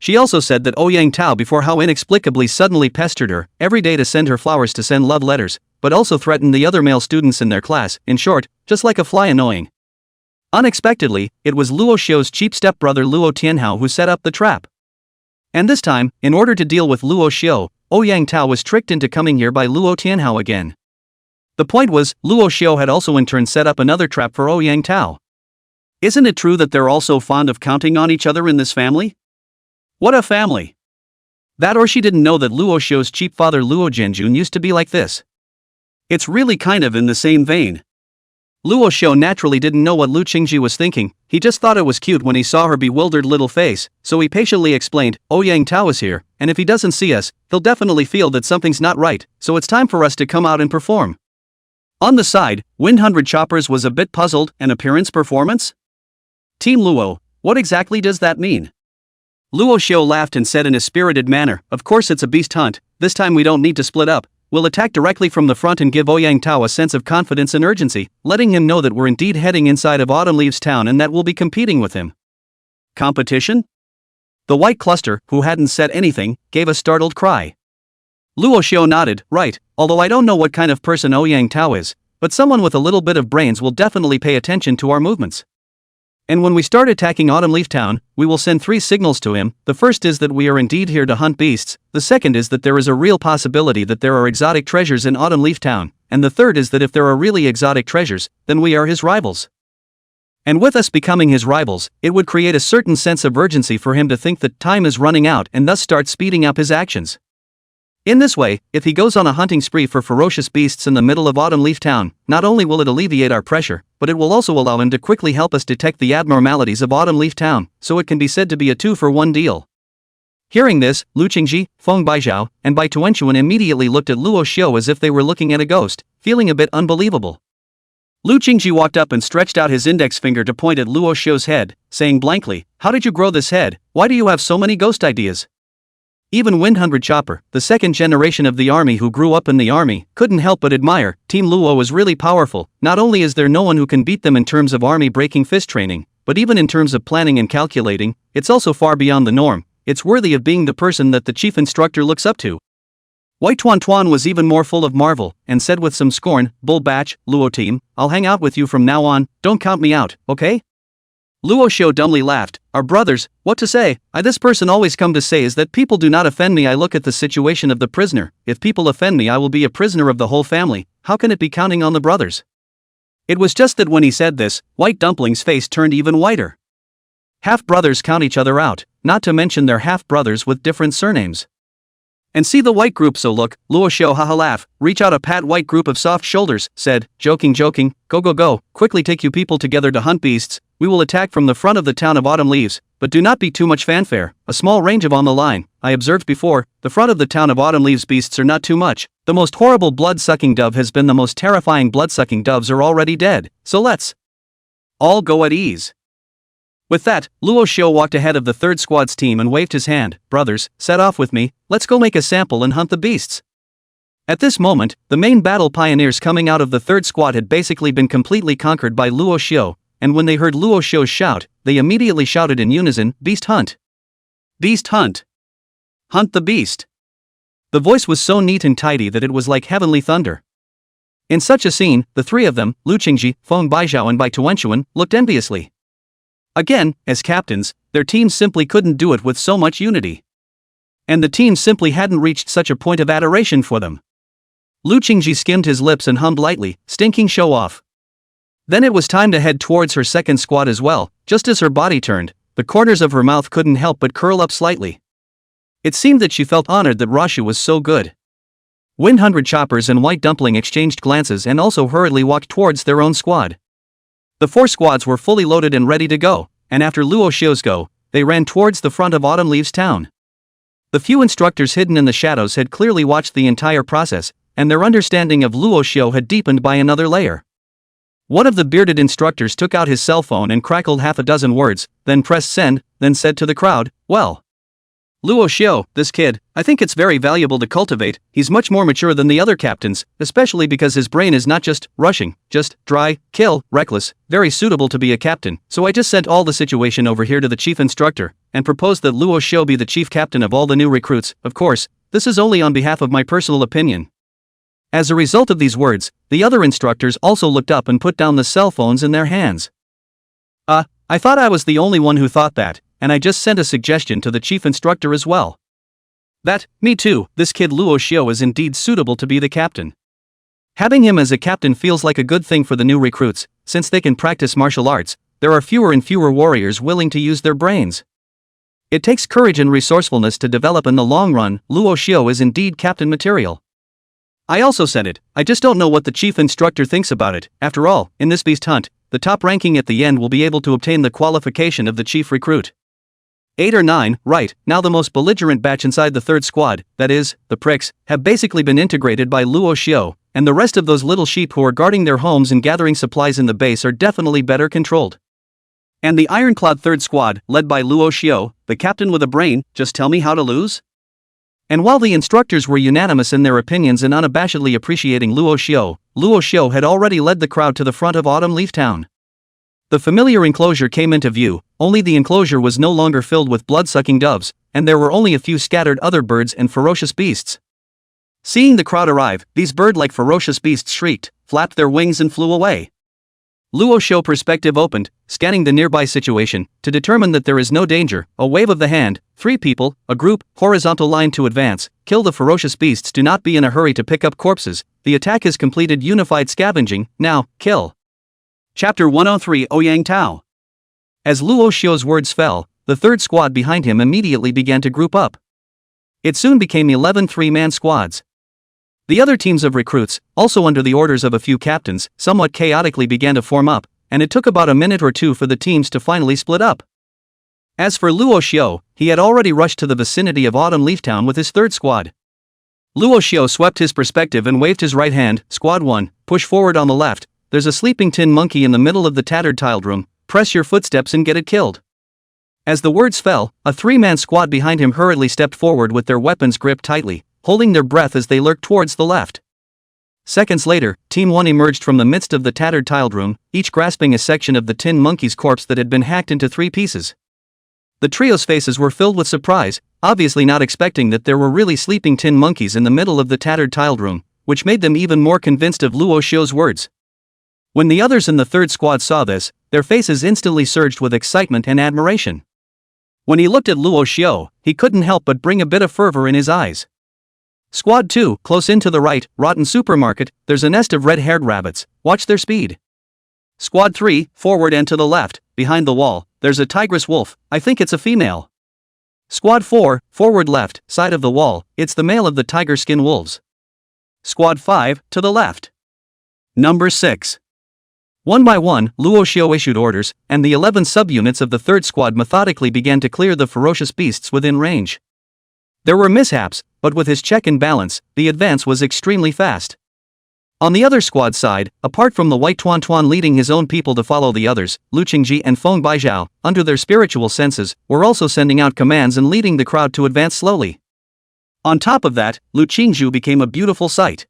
She also said that Ouyang Tao before how inexplicably suddenly pestered her every day to send her flowers to send love letters, but also threatened the other male students in their class, in short, just like a fly annoying. Unexpectedly, it was Luo Xiu's cheap stepbrother Luo Tianhao who set up the trap. And this time, in order to deal with Luo Xiu, Ouyang Tao was tricked into coming here by Luo Tianhao again. The point was, Luo Xiu had also in turn set up another trap for Ouyang Tao. Isn't it true that they're also fond of counting on each other in this family? What a family! That or she didn't know that Luo Xiu's cheap father Luo Zhenjun used to be like this. It's really kind of in the same vein. Luo Xiu naturally didn't know what Lu Qingci was thinking, he just thought it was cute when he saw her bewildered little face, so he patiently explained, "Ouyang Tao is here, and if he doesn't see us, he'll definitely feel that something's not right, so it's time for us to come out and perform." On the side, 100 Choppers was a bit puzzled. An appearance performance? Team Luo, what exactly does that mean? Luo Xiu laughed and said in a spirited manner, "Of course it's a beast hunt, this time we don't need to split up, we'll attack directly from the front and give Ouyang Tao a sense of confidence and urgency, letting him know that we're indeed heading inside of Autumn Leaves Town and that we'll be competing with him." Competition? The white cluster, who hadn't said anything, gave a startled cry. Luo Xiu nodded, "Right, although I don't know what kind of person Ouyang Tao is, but someone with a little bit of brains will definitely pay attention to our movements. And when we start attacking Autumn Leaf Town, we will send 3 signals to him. The first is that we are indeed here to hunt beasts, the second is that there is a real possibility that there are exotic treasures in Autumn Leaf Town, and the third is that if there are really exotic treasures, then we are his rivals. And with us becoming his rivals, it would create a certain sense of urgency for him to think that time is running out and thus start speeding up his actions. In this way, if he goes on a hunting spree for ferocious beasts in the middle of Autumn Leaf Town, not only will it alleviate our pressure, but it will also allow him to quickly help us detect the abnormalities of Autumn Leaf Town, so it can be said to be a 2-for-1 deal." Hearing this, Lu Qingci, Feng Baizhao, and Bai Tuanchuan immediately looked at Luo Xiu as if they were looking at a ghost, feeling a bit unbelievable. Lu Qingci walked up and stretched out his index finger to point at Luo Xiu's head, saying blankly, "How did you grow this head? Why do you have so many ghost ideas?" Even 100 Chopper, the second generation of the army who grew up in the army, couldn't help but admire. Team Luo was really powerful. Not only is there no one who can beat them in terms of army breaking fist training, but even in terms of planning and calculating, it's also far beyond the norm. It's worthy of being the person that the chief instructor looks up to. White Tuan Tuan was even more full of marvel, and said with some scorn, "Bull batch, Luo team, I'll hang out with you from now on, don't count me out, okay?" Luo Xiu dumbly laughed, "Our brothers, what to say? This person always come to say is that people do not offend me. I look at the situation of the prisoner, if people offend me I will be a prisoner of the whole family, how can it be counting on the brothers?" It was just that when he said this, White Dumpling's face turned even whiter. Half-brothers count each other out, not to mention their half-brothers with different surnames. And see the White group, so look, Luo Xiu haha laugh, reach out a pat White group of soft shoulders, said, joking, go, quickly take you people together to hunt beasts, we will attack from the front of the town of Autumn Leaves, but do not be too much fanfare, a small range of on the line, I observed before, the front of the town of Autumn Leaves beasts are not too much, the most horrible blood-sucking dove has been the most terrifying blood-sucking doves are already dead, so let's all go at ease. With that, Luo Xiu walked ahead of the third squad's team and waved his hand, brothers, set off with me, let's go make a sample and hunt the beasts. At this moment, the main battle pioneers coming out of the third squad had basically been completely conquered by Luo Xiu, and when they heard Luo Xiu's shout, they immediately shouted in unison, beast hunt! Beast hunt! Hunt the beast! The voice was so neat and tidy that it was like heavenly thunder. In such a scene, the three of them, Lu Qingci, Feng Baizhao and Bai Tuanchuan, looked enviously. Again, as captains, their teams simply couldn't do it with so much unity. And the teams simply hadn't reached such a point of adoration for them. Lu Qingci skimmed his lips and hummed lightly, stinking show off. Then it was time to head towards her second squad as well. Just as her body turned, the corners of her mouth couldn't help but curl up slightly. It seemed that she felt honored that Luo Xiu was so good. 100 Choppers and White Dumpling exchanged glances and also hurriedly walked towards their own squad. The 4 squads were fully loaded and ready to go, and after Luo Xiu's go, they ran towards the front of Autumn Leaves Town. The few instructors hidden in the shadows had clearly watched the entire process, and their understanding of Luo Xiu had deepened by another layer. One of the bearded instructors took out his cell phone and crackled half a dozen words, then pressed send, then said to the crowd, "Well, Luo Xiu, this kid, I think it's very valuable to cultivate. He's much more mature than the other captains, especially because his brain is not just rushing, just dry, kill, reckless, very suitable to be a captain. So I just sent all the situation over here to the chief instructor, and proposed that Luo Xiu be the chief captain of all the new recruits. Of course, this is only on behalf of my personal opinion." As a result of these words, the other instructors also looked up and put down the cell phones in their hands. I thought I was the only one who thought that, and I just sent a suggestion to the chief instructor as well. Me too, this kid Luo Xiu is indeed suitable to be the captain. Having him as a captain feels like a good thing for the new recruits, since they can practice martial arts, there are fewer and fewer warriors willing to use their brains. It takes courage and resourcefulness to develop in the long run. Luo Xiu is indeed captain material. I also said it, I just don't know what the chief instructor thinks about it. After all, in this beast hunt, the top ranking at the end will be able to obtain the qualification of the chief recruit. 8 or 9, right, now the most belligerent batch inside the third squad, that is, the pricks, have basically been integrated by Luo Xiu, and the rest of those little sheep who are guarding their homes and gathering supplies in the base are definitely better controlled. And the ironclad third squad, led by Luo Xiu, the captain with a brain, just tell me how to lose? And while the instructors were unanimous in their opinions and unabashedly appreciating Luo Xiu had already led the crowd to the front of Autumn Leaf Town. The familiar enclosure came into view, only the enclosure was no longer filled with blood-sucking doves, and there were only a few scattered other birds and ferocious beasts. Seeing the crowd arrive, these bird-like ferocious beasts shrieked, flapped their wings and flew away. Luo Xiu perspective opened, scanning the nearby situation, to determine that there is no danger. A wave of the hand, 3 people, a group, horizontal line to advance, kill the ferocious beasts, do not be in a hurry to pick up corpses, the attack is completed, unified scavenging, now, kill. Chapter 103 Ouyang Tao. As Luo Xiu's words fell, the third squad behind him immediately began to group up. It soon became 11 3-man squads. The other teams of recruits, also under the orders of a few captains, somewhat chaotically began to form up, and it took about a minute or two for the teams to finally split up. As for Luo Xiu, he had already rushed to the vicinity of Autumn Leaf Town with his third squad. Luo Xiu swept his perspective and waved his right hand. Squad 1, push forward on the left, there's a sleeping tin monkey in the middle of the tattered tiled room, press your footsteps and get it killed. As the words fell, a 3-man squad behind him hurriedly stepped forward with their weapons gripped tightly, holding their breath as they lurked towards the left. Seconds later, Team 1 emerged from the midst of the tattered tiled room, each grasping a section of the tin monkey's corpse that had been hacked into 3 pieces. The trio's faces were filled with surprise, obviously not expecting that there were really sleeping tin monkeys in the middle of the tattered tiled room, which made them even more convinced of Luo Xiu's words. When the others in the third squad saw this, their faces instantly surged with excitement and admiration. When he looked at Luo Xiu, he couldn't help but bring a bit of fervor in his eyes. Squad 2, close in to the right, rotten supermarket, there's a nest of red-haired rabbits, watch their speed. Squad 3, forward and to the left, behind the wall, there's a tigress wolf, I think it's a female. Squad 4, forward left, side of the wall, it's the male of the tiger skin wolves. Squad 5, to the left. Number 6. One by one, Luo Xiu issued orders, and the 11 subunits of the third squad methodically began to clear the ferocious beasts within range. There were mishaps, but with his check and balance, the advance was extremely fast. On the other squad side, apart from the White Tuan leading his own people to follow the others, Lu Qingci and Feng Baizhao, under their spiritual senses, were also sending out commands and leading the crowd to advance slowly. On top of that, Lu Qingci became a beautiful sight.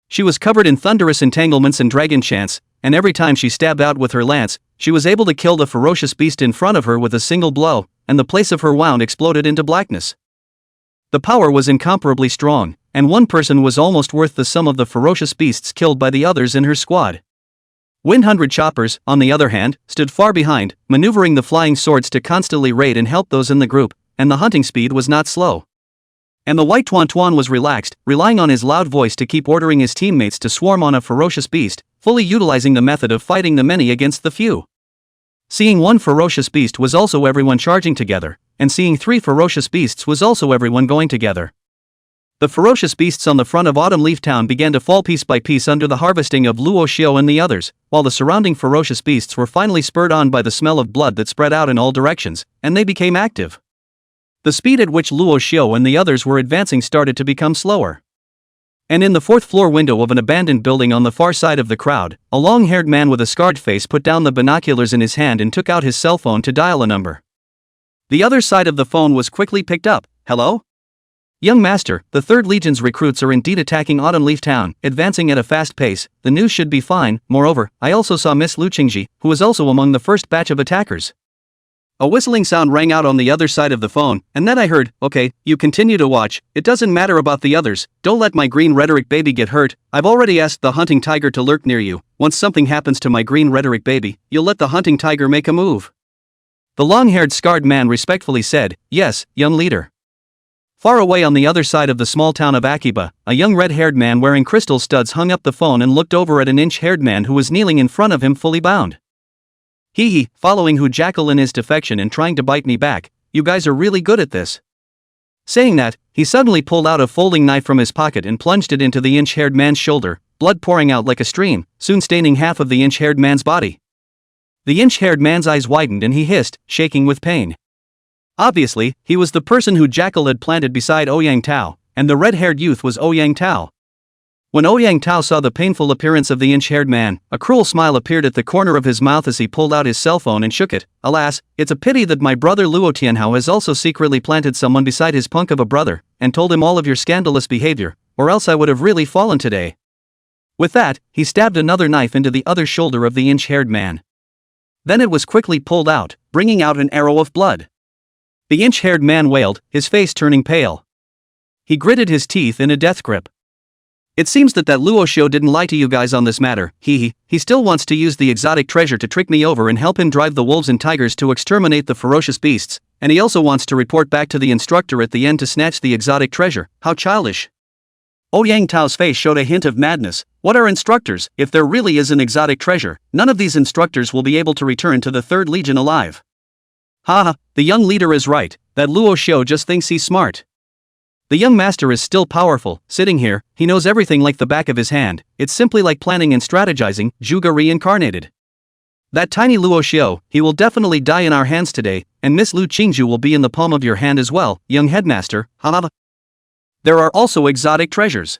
She was covered in thunderous entanglements and dragon chants, and every time she stabbed out with her lance, she was able to kill the ferocious beast in front of her with a single blow, and the place of her wound exploded into blackness. The power was incomparably strong, and one person was almost worth the sum of the ferocious beasts killed by the others in her squad. 100 choppers, on the other hand, stood far behind, maneuvering the flying swords to constantly raid and help those in the group, and the hunting speed was not slow. And the white Tuan was relaxed, relying on his loud voice to keep ordering his teammates to swarm on a ferocious beast, fully utilizing the method of fighting the many against the few. Seeing one ferocious beast was also everyone charging together, and seeing 3 ferocious beasts was also everyone going together. The ferocious beasts on the front of Autumn Leaf Town began to fall piece by piece under the harvesting of Luo Xiu and the others, while the surrounding ferocious beasts were finally spurred on by the smell of blood that spread out in all directions, and they became active. The speed at which Luo Xiu and the others were advancing started to become slower. And in the 4th floor window of an abandoned building on the far side of the crowd, a long-haired man with a scarred face put down the binoculars in his hand and took out his cell phone to dial a number. The other side of the phone was quickly picked up. "Hello? Young Master, the 3rd Legion's recruits are indeed attacking Autumn Leaf Town, advancing at a fast pace. The news should be fine. Moreover, I also saw Miss Lu Qingci, who was also among the first batch of attackers." A whistling sound rang out on the other side of the phone, and then I heard, "Okay, you continue to watch. It doesn't matter about the others. Don't let my green rhetoric baby get hurt. I've already asked the hunting tiger to lurk near you. Once something happens to my green rhetoric baby, you'll let the hunting tiger make a move." The long-haired scarred man respectfully said, "Yes, young leader." Far away on the other side of the small town of Akiba, a young red-haired man wearing crystal studs hung up the phone and looked over at an inch-haired man who was kneeling in front of him fully bound. "Hee, following Hu Jackal in his defection and trying to bite me back. You guys are really good at this." Saying that, he suddenly pulled out a folding knife from his pocket and plunged it into the inch-haired man's shoulder, blood pouring out like a stream, soon staining half of the inch-haired man's body. The inch-haired man's eyes widened and he hissed, shaking with pain. Obviously, he was the person who Jackal had planted beside Ouyang Tao, and the red-haired youth was Ouyang Tao. When Ouyang Tao saw the painful appearance of the inch-haired man, a cruel smile appeared at the corner of his mouth as he pulled out his cell phone and shook it. "Alas, it's a pity that my brother Luo Tianhao has also secretly planted someone beside his punk of a brother, and told him all of your scandalous behavior, or else I would have really fallen today." With that, he stabbed another knife into the other shoulder of the inch-haired man. Then it was quickly pulled out, bringing out an arrow of blood. The inch-haired man wailed, his face turning pale. He gritted his teeth in a death grip. "It seems that Luo Xiu didn't lie to you guys on this matter. He still wants to use the exotic treasure to trick me over and help him drive the wolves and tigers to exterminate the ferocious beasts, and he also wants to report back to the instructor at the end to snatch the exotic treasure. How childish." Ouyang Tao's face showed a hint of madness. "What are instructors? If there really is an exotic treasure, none of these instructors will be able to return to the 3rd Legion alive." "Haha, the young leader is right. That Luo Xiu just thinks he's smart. The young master is still powerful. Sitting here, he knows everything like the back of his hand. It's simply like planning and strategizing, Zhuge reincarnated. That tiny Luo Xiu, he will definitely die in our hands today, and Miss Lu Qingci will be in the palm of your hand as well, young headmaster. Haha. There are also exotic treasures.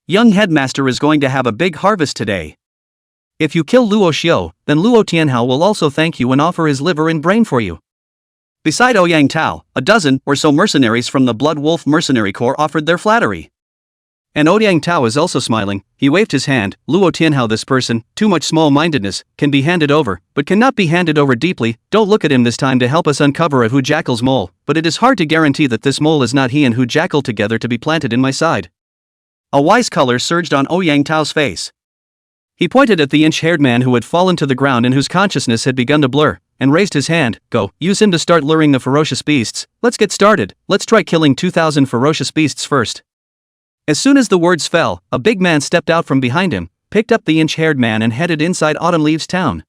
Young headmaster is going to have a big harvest today. If you kill Luo Xiu, then Luo Tianhao will also thank you and offer his liver and brain for you." Beside Ouyang Tao, a dozen or so mercenaries from the Blood Wolf Mercenary Corps offered their flattery. And Ouyang Tao is also smiling. He waved his hand. "Luo Tianhao, this person, too much small-mindedness, can be handed over, but cannot be handed over deeply. Don't look at him this time to help us uncover a Hu Jackal's mole, but it is hard to guarantee that this mole is not he and Hu Jackal together to be planted in my side." A wise color surged on Ouyang Tao's face. He pointed at the inch-haired man who had fallen to the ground and whose consciousness had begun to blur, and raised his hand. "Go, use him to start luring the ferocious beasts. Let's get started. Let's try killing 2,000 ferocious beasts first." As soon as the words fell, a big man stepped out from behind him, picked up the inch-haired man and headed inside Autumn Leaves Town.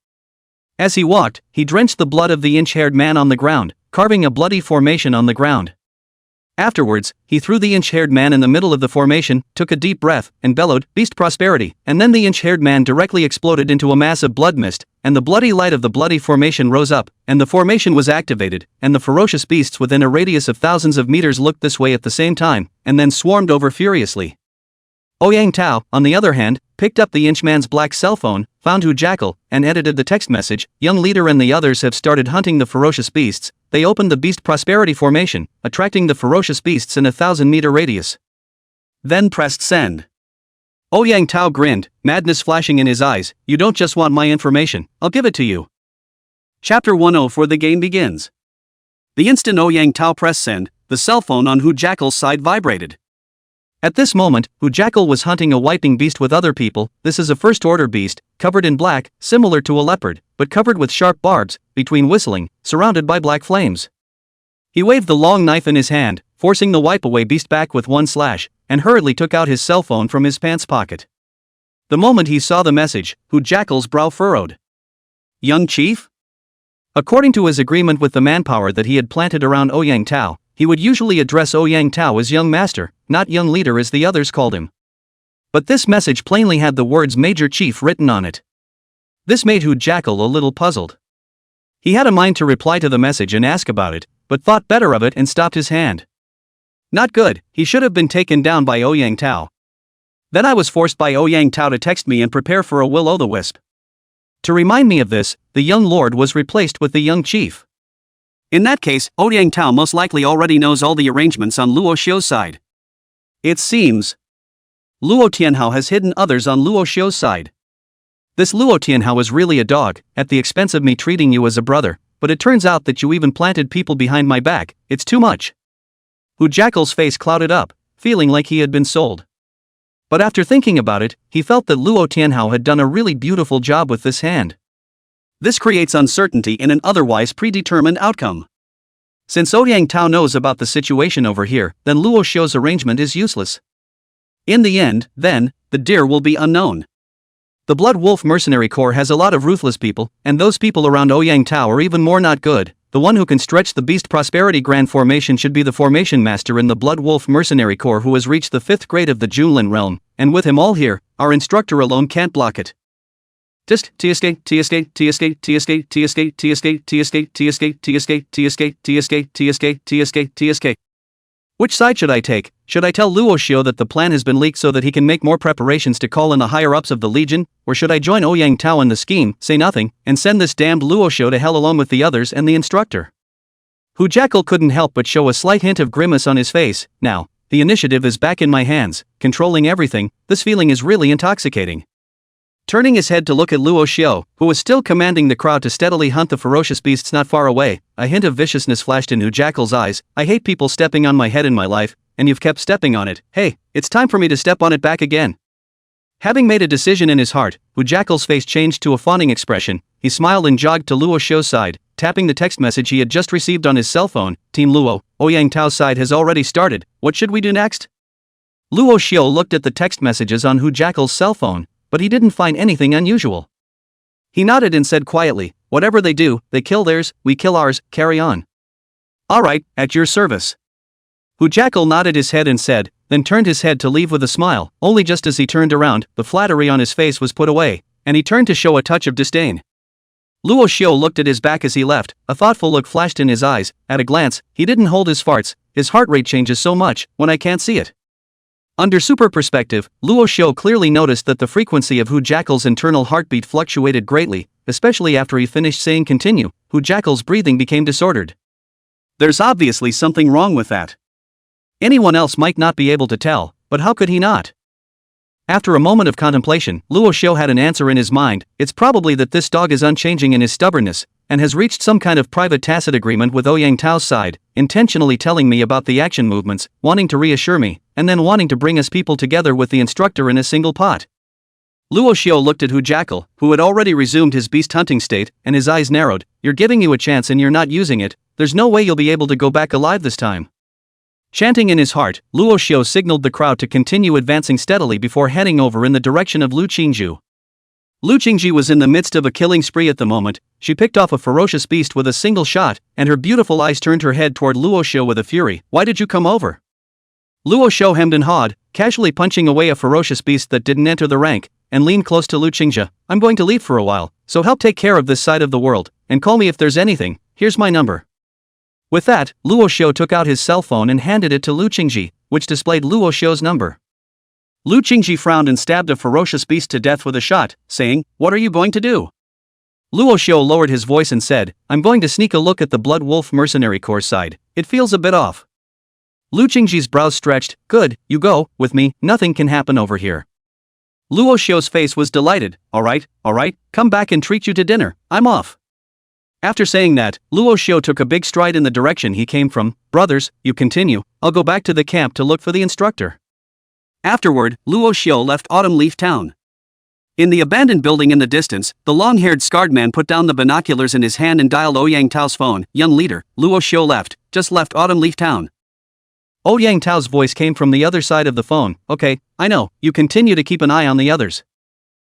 As he walked, he drenched the blood of the inch-haired man on the ground, carving a bloody formation on the ground. Afterwards, he threw the inch-haired man in the middle of the formation, took a deep breath, and bellowed, "Beast prosperity," and then the inch-haired man directly exploded into a mass of blood mist, and the bloody light of the bloody formation rose up, and the formation was activated, and the ferocious beasts within a radius of thousands of meters looked this way at the same time, and then swarmed over furiously. Ouyang Tao, on the other hand, picked up the inchman's black cell phone, found Hu Jackal, and edited the text message. "Young leader and the others have started hunting the ferocious beasts. They opened the beast prosperity formation, attracting the ferocious beasts in a 1,000-meter radius." Then pressed send. Ouyang Tao grinned, madness flashing in his eyes. "You don't just want my information, I'll give it to you." Chapter 10 for the game begins. The instant Ouyang Tao pressed send, the cell phone on Hu Jackal's side vibrated. At this moment, Hu Jackal was hunting a wiping beast with other people. This is a first-order beast, covered in black, similar to a leopard, but covered with sharp barbs, between whistling, surrounded by black flames. He waved the long knife in his hand, forcing the wipe-away beast back with one slash, and hurriedly took out his cell phone from his pants pocket. The moment he saw the message, Hu Jackal's brow furrowed. Young chief? According to his agreement with the manpower that he had planted around Ouyang Tao, he would usually address Ouyang Tao as young master, not young leader as the others called him. But this message plainly had the words Major Chief written on it. This made Hu Jackal a little puzzled. He had a mind to reply to the message and ask about it, but thought better of it and stopped his hand. Not good, he should have been taken down by Ouyang Tao. Then I was forced by Ouyang Tao to text me and prepare for a will-o'-the-wisp. To remind me of this, the young lord was replaced with the young chief. In that case, Ouyang Tao most likely already knows all the arrangements on Luo Xiu's side. It seems Luo Tianhao has hidden others on Luo Xiu's side. This Luo Tianhao is really a dog, at the expense of me treating you as a brother, but it turns out that you even planted people behind my back. It's too much. Hu Jackal's face clouded up, feeling like he had been sold. But after thinking about it, he felt that Luo Tianhao had done a really beautiful job with this hand. This creates uncertainty in an otherwise predetermined outcome. Since Ouyang Tao knows about the situation over here, then Luo Xiu's arrangement is useless. In the end, then, the deer will be unknown. The Blood Wolf Mercenary Corps has a lot of ruthless people, and those people around Ouyang Tao are even more not good. The one who can stretch the Beast Prosperity Grand Formation should be the Formation Master in the Blood Wolf Mercenary Corps who has reached the 5th grade of the Junlin realm, and with him all here, our instructor alone can't block it. Just TSK. Which side should I take? Should I tell Luo Xiu that the plan has been leaked so that he can make more preparations to call in the higher-ups of the Legion, or should I join Ouyang Tao in the scheme, say nothing, and send this damned Luo Xiu to hell along with the others and the instructor? Hu Jackal couldn't help but show a slight hint of grimace on his face. Now, the initiative is back in my hands, controlling everything. This feeling is really intoxicating. Turning his head to look at Luo Xiu, who was still commanding the crowd to steadily hunt the ferocious beasts not far away, a hint of viciousness flashed in Hu Jackal's eyes. I hate people stepping on my head in my life, and you've kept stepping on it. Hey, it's time for me to step on it back again. Having made a decision in his heart, Hu Jackal's face changed to a fawning expression. He smiled and jogged to Luo Xiu's side, tapping the text message he had just received on his cell phone. Team Luo, Ouyang Tao's side has already started. What should we do next? Luo Xiu looked at the text messages on Hu Jackal's cell phone, but he didn't find anything unusual. He nodded and said quietly, whatever they do, they kill theirs, we kill ours, carry on. Alright, at your service. Hu Jackal nodded his head and said, then turned his head to leave with a smile. Only just as he turned around, the flattery on his face was put away, and he turned to show a touch of disdain. Luo Xiu looked at his back as he left, a thoughtful look flashed in his eyes. At a glance, he didn't hold his farts. His heart rate changes so much, when I can't see it. Under super perspective, Luo Xiu clearly noticed that the frequency of Hu Jackal's internal heartbeat fluctuated greatly, especially after he finished saying continue. Hu Jackal's breathing became disordered. There's obviously something wrong with that. Anyone else might not be able to tell, but how could he not? After a moment of contemplation, Luo Xiu had an answer in his mind. It's probably that this dog is unchanging in his stubbornness, and has reached some kind of private tacit agreement with Ouyang Tao's side, intentionally telling me about the action movements, wanting to reassure me, and then wanting to bring us people together with the instructor in a single pot. Luo Xiu looked at Hu Jackal, who had already resumed his beast hunting state, and his eyes narrowed. You're giving you a chance and you're not using it. There's no way you'll be able to go back alive this time. Chanting in his heart, Luo Xiu signaled the crowd to continue advancing steadily before heading over in the direction of Lu Qingci. Lu Qingci was in the midst of a killing spree at the moment. She picked off a ferocious beast with a single shot, and her beautiful eyes turned her head toward Luo Xiu with a fury. Why did you come over? Luo Xiu hemmed and hawed, casually punching away a ferocious beast that didn't enter the rank, and leaned close to Lu Qingci. I'm going to leave for a while, so help take care of this side of the world, and call me if there's anything. Here's my number. With that, Luo Xiu took out his cell phone and handed it to Lu Qingci, which displayed Luo Xiu's number. Lu Qingci frowned and stabbed a ferocious beast to death with a shot, saying, What are you going to do? Luo Xiu lowered his voice and said, I'm going to sneak a look at the Blood Wolf Mercenary Corps side. It feels a bit off. Lu Qingci's brows stretched. Good, you go, with me, nothing can happen over here. Luo Xiu's face was delighted. Alright, come back and treat you to dinner, I'm off. After saying that, Luo Xiu took a big stride in the direction he came from. Brothers, you continue, I'll go back to the camp to look for the instructor. Afterward, Luo Xiu left Autumn Leaf Town. In the abandoned building in the distance, the long-haired scarred man put down the binoculars in his hand and dialed Ouyang Tao's phone. Young leader, Luo Xiu just left Autumn Leaf Town. Ouyang Tao's voice came from the other side of the phone. Okay, I know, you continue to keep an eye on the others.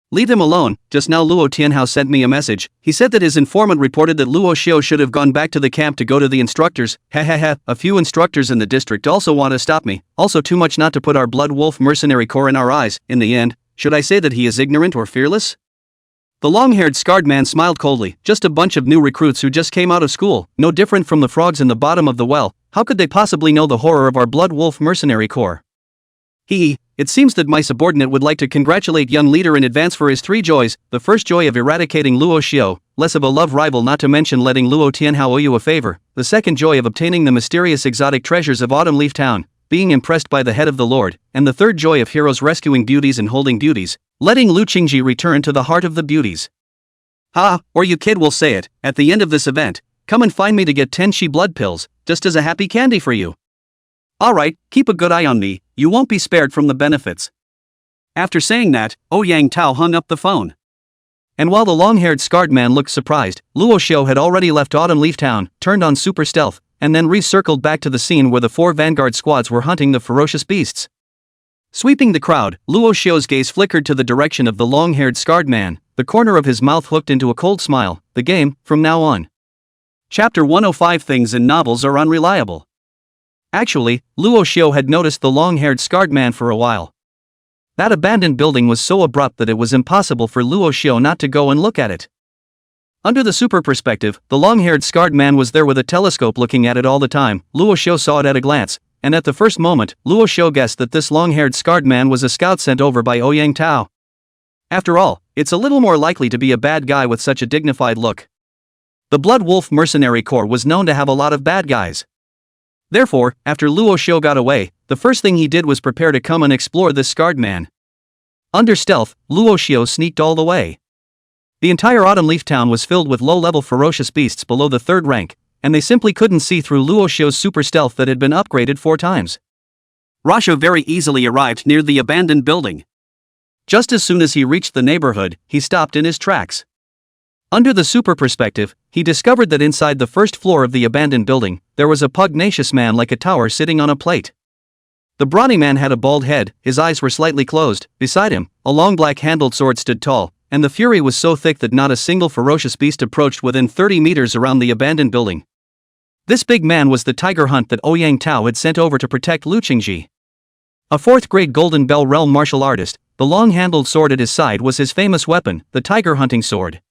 Leave them alone. Just now Luo Tianhao sent me a message. He said that his informant reported that Luo Xiu should have gone back to the camp to go to the instructors. A few instructors in the district also want to stop me. Also too much not to put our blood wolf mercenary corps in our eyes. In the end, should I say that he is ignorant or fearless? The long-haired scarred man smiled coldly. Just a bunch of new recruits who just came out of school, no different from the frogs in the bottom of the well. How could they possibly know the horror of our blood wolf mercenary corps? It seems that my subordinate would like to congratulate young leader in advance for his 3 joys. The first joy of eradicating Luo Xiu, less of a love rival, not to mention letting Luo Tianhao owe you a favor. The second joy of obtaining the mysterious exotic treasures of Autumn Leaf Town, being impressed by the head of the Lord. And the third joy of heroes rescuing beauties and holding beauties, letting Lu Qingci return to the heart of the beauties. Or you kid will say it, at the end of this event, come and find me to get 10 she blood pills, just as a happy candy for you. Alright, keep a good eye on me, you won't be spared from the benefits. After saying that, Ouyang Tao hung up the phone. And while the long-haired scarred man looked surprised, Luo Xiu had already left Autumn Leaf Town, turned on super stealth, and then recircled back to the scene where the 4 vanguard squads were hunting the ferocious beasts. Sweeping the crowd, Luo Xiu's gaze flickered to the direction of the long-haired scarred man, the corner of his mouth hooked into a cold smile. The game, from now on. Chapter 105. Things in novels are unreliable. Actually, Luo Xiu had noticed the long-haired scarred man for a while. That abandoned building was so abrupt that it was impossible for Luo Xiu not to go and look at it. Under the super perspective, the long-haired scarred man was there with a telescope looking at it all the time. Luo Xiu saw it at a glance, and at the first moment, Luo Xiu guessed that this long-haired scarred man was a scout sent over by Ouyang Tao. After all, it's a little more likely to be a bad guy with such a dignified look. The Blood Wolf Mercenary Corps was known to have a lot of bad guys. Therefore, after Luo Xiu got away, the first thing he did was prepare to come and explore this scarred man. Under stealth, Luo Xiu sneaked all the way. The entire Autumn Leaf Town was filled with low-level ferocious beasts below the 3rd rank, and they simply couldn't see through Luo Xiu's super stealth that had been upgraded 4 times. Rasho very easily arrived near the abandoned building. Just as soon as he reached the neighborhood, he stopped in his tracks. Under the super perspective, he discovered that inside the 1st floor of the abandoned building, there was a pugnacious man like a tower sitting on a plate. The brawny man had a bald head, his eyes were slightly closed. Beside him, a long black-handled sword stood tall, and the fury was so thick that not a single ferocious beast approached within 30 meters around the abandoned building. This big man was the tiger hunt that Ouyang Tao had sent over to protect Lu Qingci. A 4th-grade Golden Bell realm martial artist, the long-handled sword at his side was his famous weapon, the tiger hunting sword.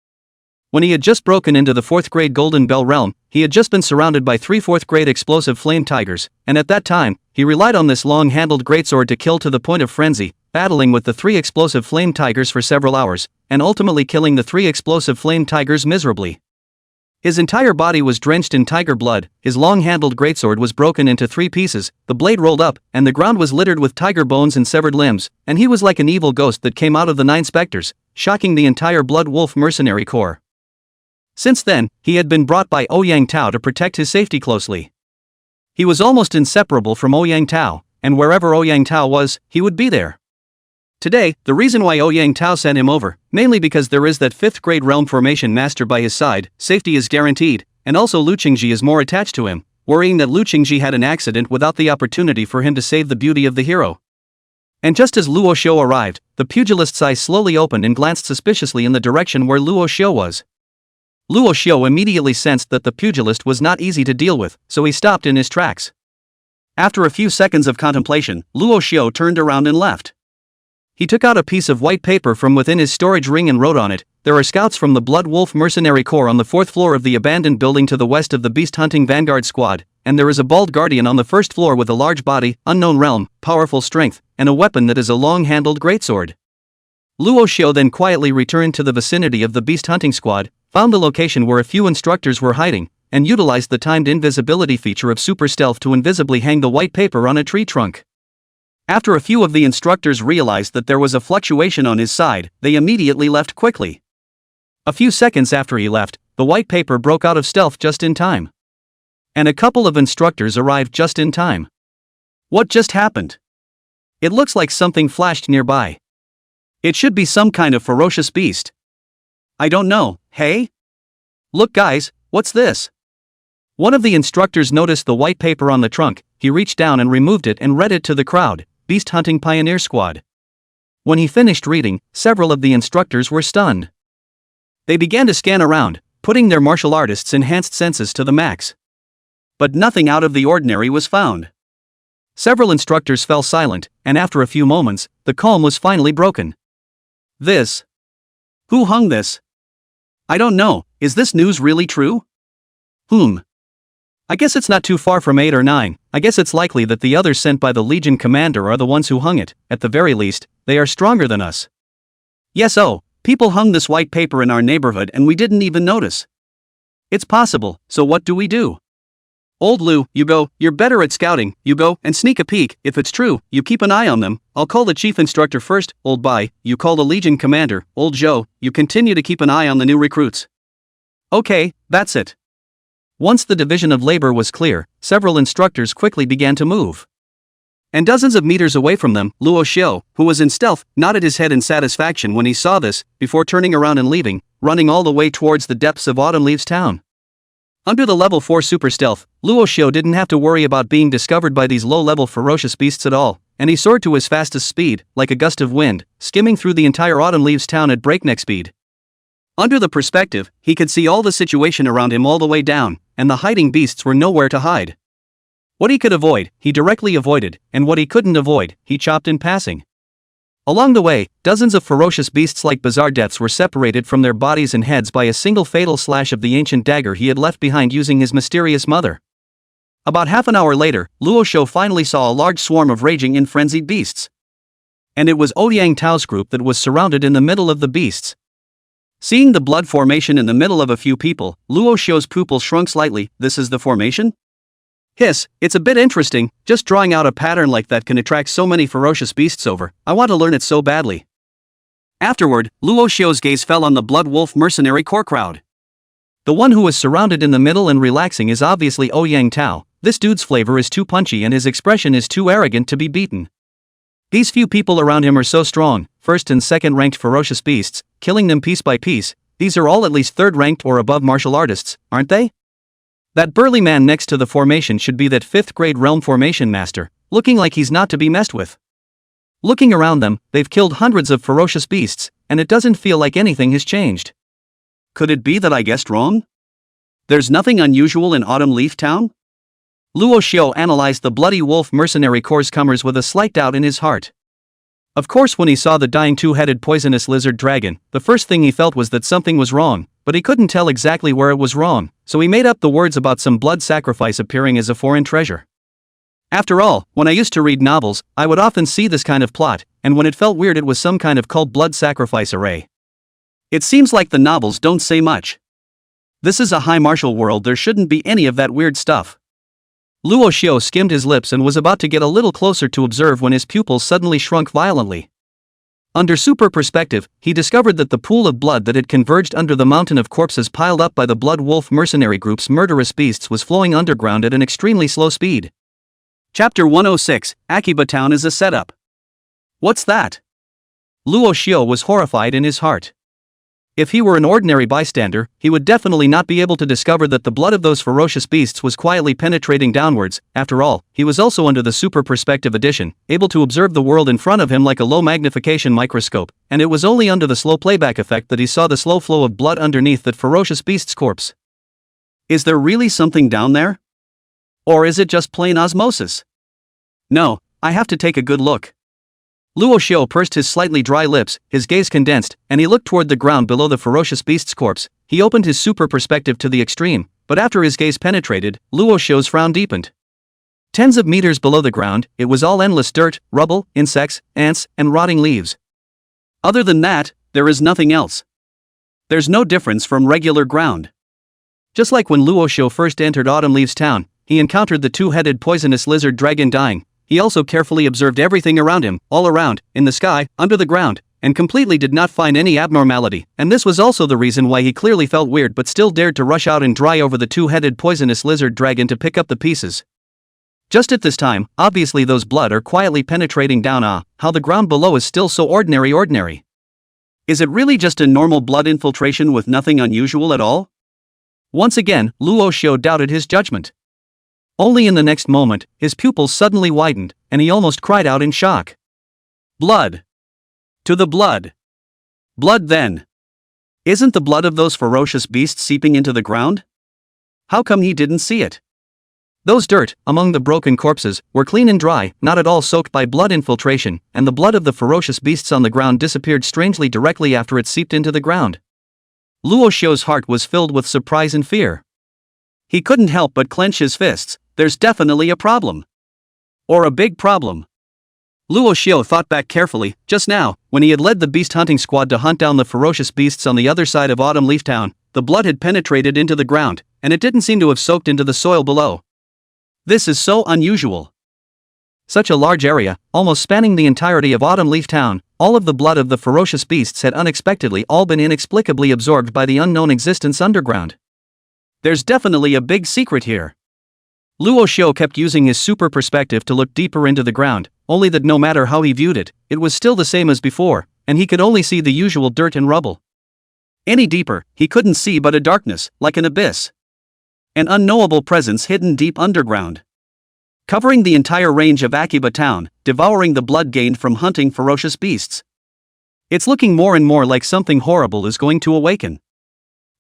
When he had just broken into the 4th-grade Golden Bell realm, he had just been surrounded by 3 4th-grade explosive flame tigers, and at that time, he relied on this long-handled greatsword to kill to the point of frenzy, battling with the 3 explosive flame tigers for several hours, and ultimately killing the 3 explosive flame tigers miserably. His entire body was drenched in tiger blood, his long-handled greatsword was broken into 3 pieces, the blade rolled up, and the ground was littered with tiger bones and severed limbs, and he was like an evil ghost that came out of the 9 specters, shocking the entire Blood Wolf Mercenary Corps. Since then, he had been brought by Ouyang Tao to protect his safety closely. He was almost inseparable from Ouyang Tao, and wherever Ouyang Tao was, he would be there. Today, the reason why Ouyang Tao sent him over, mainly because there is that 5th-grade realm formation master by his side, safety is guaranteed, and also Lu Qingci is more attached to him, worrying that Lu Qingci had an accident without the opportunity for him to save the beauty of the hero. And just as Luo Xiu arrived, the pugilist's eyes slowly opened and glanced suspiciously in the direction where Luo Xiu was. Luo Xiu immediately sensed that the pugilist was not easy to deal with, so he stopped in his tracks. After a few seconds of contemplation, Luo Xiu turned around and left. He took out a piece of white paper from within his storage ring and wrote on it, "There are scouts from the Blood Wolf Mercenary Corps on the 4th floor of the abandoned building to the west of the beast-hunting vanguard squad, and there is a bald guardian on the 1st floor with a large body, unknown realm, powerful strength, and a weapon that is a long-handled greatsword." Luo Xiu then quietly returned to the vicinity of the beast-hunting squad, found the location where a few instructors were hiding, and utilized the timed invisibility feature of super stealth to invisibly hang the white paper on a tree trunk. After a few of the instructors realized that there was a fluctuation on his side, they immediately left quickly. A few seconds after he left, the white paper broke out of stealth just in time. And a couple of instructors arrived just in time. What just happened? It looks like something flashed nearby. It should be some kind of ferocious beast. I don't know, hey? Look guys, what's this? One of the instructors noticed the white paper on the trunk. He reached down and removed it and read it to the crowd, Beast Hunting Pioneer Squad. When he finished reading, several of the instructors were stunned. They began to scan around, putting their martial artists' enhanced senses to the max. But nothing out of the ordinary was found. Several instructors fell silent, and after a few moments, the calm was finally broken. This? Who hung this? I don't know, is this news really true? I guess it's not too far from 8 or 9, I guess it's likely that the others sent by the Legion commander are the ones who hung it, at the very least, they are stronger than us. Yes, oh, people hung this white paper in our neighborhood and we didn't even notice. It's possible, so what do we do? Old Lu, you go, you're better at scouting, you go and sneak a peek, if it's true, you keep an eye on them, I'll call the chief instructor first, Old Bai, you call the Legion commander, Old Zhou, you continue to keep an eye on the new recruits. Okay, that's it. Once the division of labor was clear, several instructors quickly began to move. And dozens of meters away from them, Luo Xiu, who was in stealth, nodded his head in satisfaction when he saw this, before turning around and leaving, running all the way towards the depths of Autumn Leaves Town. Under the level 4 super stealth, Luo Xiu didn't have to worry about being discovered by these low-level ferocious beasts at all, and he soared to his fastest speed, like a gust of wind, skimming through the entire Autumn Leaves Town at breakneck speed. Under the perspective, he could see all the situation around him all the way down, and the hiding beasts were nowhere to hide. What he could avoid, he directly avoided, and what he couldn't avoid, he chopped in passing. Along the way, dozens of ferocious beasts like bizarre deaths were separated from their bodies and heads by a single fatal slash of the ancient dagger he had left behind using his mysterious mother. About half an hour later, Luo Xiu finally saw a large swarm of raging and frenzied beasts. And it was Ouyang Tao's group that was surrounded in the middle of the beasts. Seeing the blood formation in the middle of a few people, Luo Xiu's pupils shrunk slightly. This is the formation? Hiss, it's a bit interesting, just drawing out a pattern like that can attract so many ferocious beasts over, I want to learn it so badly. Afterward, Luo Xiu's gaze fell on the Blood Wolf mercenary core crowd. The one who was surrounded in the middle and relaxing is obviously Ouyang Tao. This dude's flavor is too punchy and his expression is too arrogant to be beaten. These few people around him are so strong, first and second ranked ferocious beasts, killing them piece by piece. These are all at least third ranked or above martial artists, aren't they? That burly man next to the formation should be that 5th grade realm formation master, looking like he's not to be messed with. Looking around them, they've killed hundreds of ferocious beasts, and it doesn't feel like anything has changed. Could it be that I guessed wrong? There's nothing unusual in Autumn Leaf Town? Luo Xiu analyzed the Bloody Wolf mercenary corps comers with a slight doubt in his heart. Of course, when he saw the dying two-headed poisonous lizard dragon, the first thing he felt was that something was wrong, but he couldn't tell exactly where it was wrong, so he made up the words about some blood sacrifice appearing as a foreign treasure. After all, when I used to read novels, I would often see this kind of plot, and when it felt weird it was some kind of cult blood sacrifice array. It seems like the novels don't say much. This is a high martial world, there shouldn't be any of that weird stuff. Luo Xiu skimmed his lips and was about to get a little closer to observe when his pupils suddenly shrunk violently. Under super perspective, he discovered that the pool of blood that had converged under the mountain of corpses piled up by the Blood Wolf mercenary group's murderous beasts was flowing underground at an extremely slow speed. Chapter 106, Akiba Town is a setup. What's that? Luo Xiu was horrified in his heart. If he were an ordinary bystander, he would definitely not be able to discover that the blood of those ferocious beasts was quietly penetrating downwards. After all, he was also under the super perspective edition, able to observe the world in front of him like a low magnification microscope, and it was only under the slow playback effect that he saw the slow flow of blood underneath that ferocious beast's corpse. Is there really something down there? Or is it just plain osmosis? No, I have to take a good look. Luo Xiu pursed his slightly dry lips, his gaze condensed, and he looked toward the ground below the ferocious beast's corpse. He opened his super perspective to the extreme, but after his gaze penetrated, Luo Xiu's frown deepened. Tens of meters below the ground, it was all endless dirt, rubble, insects, ants, and rotting leaves. Other than that, there is nothing else. There's no difference from regular ground. Just like when Luo Xiu first entered Autumn Leaves Town, he encountered the two-headed poisonous lizard dragon dying. He also carefully observed everything around him, all around, in the sky, under the ground, and completely did not find any abnormality, and this was also the reason why he clearly felt weird but still dared to rush out and dry over the two-headed poisonous lizard dragon to pick up the pieces. Just at this time, obviously those blood are quietly penetrating down. How the ground below is still so ordinary. Is it really just a normal blood infiltration with nothing unusual at all? Once again, Luo Xiu doubted his judgment. Only in the next moment, his pupils suddenly widened, and he almost cried out in shock. Blood! To the blood! Blood then! Isn't the blood of those ferocious beasts seeping into the ground? How come he didn't see it? Those dirt, among the broken corpses, were clean and dry, not at all soaked by blood infiltration, and the blood of the ferocious beasts on the ground disappeared strangely directly after it seeped into the ground. Luo Xiu's heart was filled with surprise and fear. He couldn't help but clench his fists. There's definitely a problem. Or a big problem. Luo Xiu thought back carefully, just now, when he had led the beast hunting squad to hunt down the ferocious beasts on the other side of Autumn Leaf Town, the blood had penetrated into the ground, and it didn't seem to have soaked into the soil below. This is so unusual. Such a large area, almost spanning the entirety of Autumn Leaf Town, all of the blood of the ferocious beasts had unexpectedly all been inexplicably absorbed by the unknown existence underground. There's definitely a big secret here. Luo Xiu kept using his super perspective to look deeper into the ground, only that no matter how he viewed it, it was still the same as before, and he could only see the usual dirt and rubble. Any deeper, he couldn't see but a darkness, like an abyss. An unknowable presence hidden deep underground. Covering the entire range of Akiba Town, devouring the blood gained from hunting ferocious beasts. It's looking more and more like something horrible is going to awaken.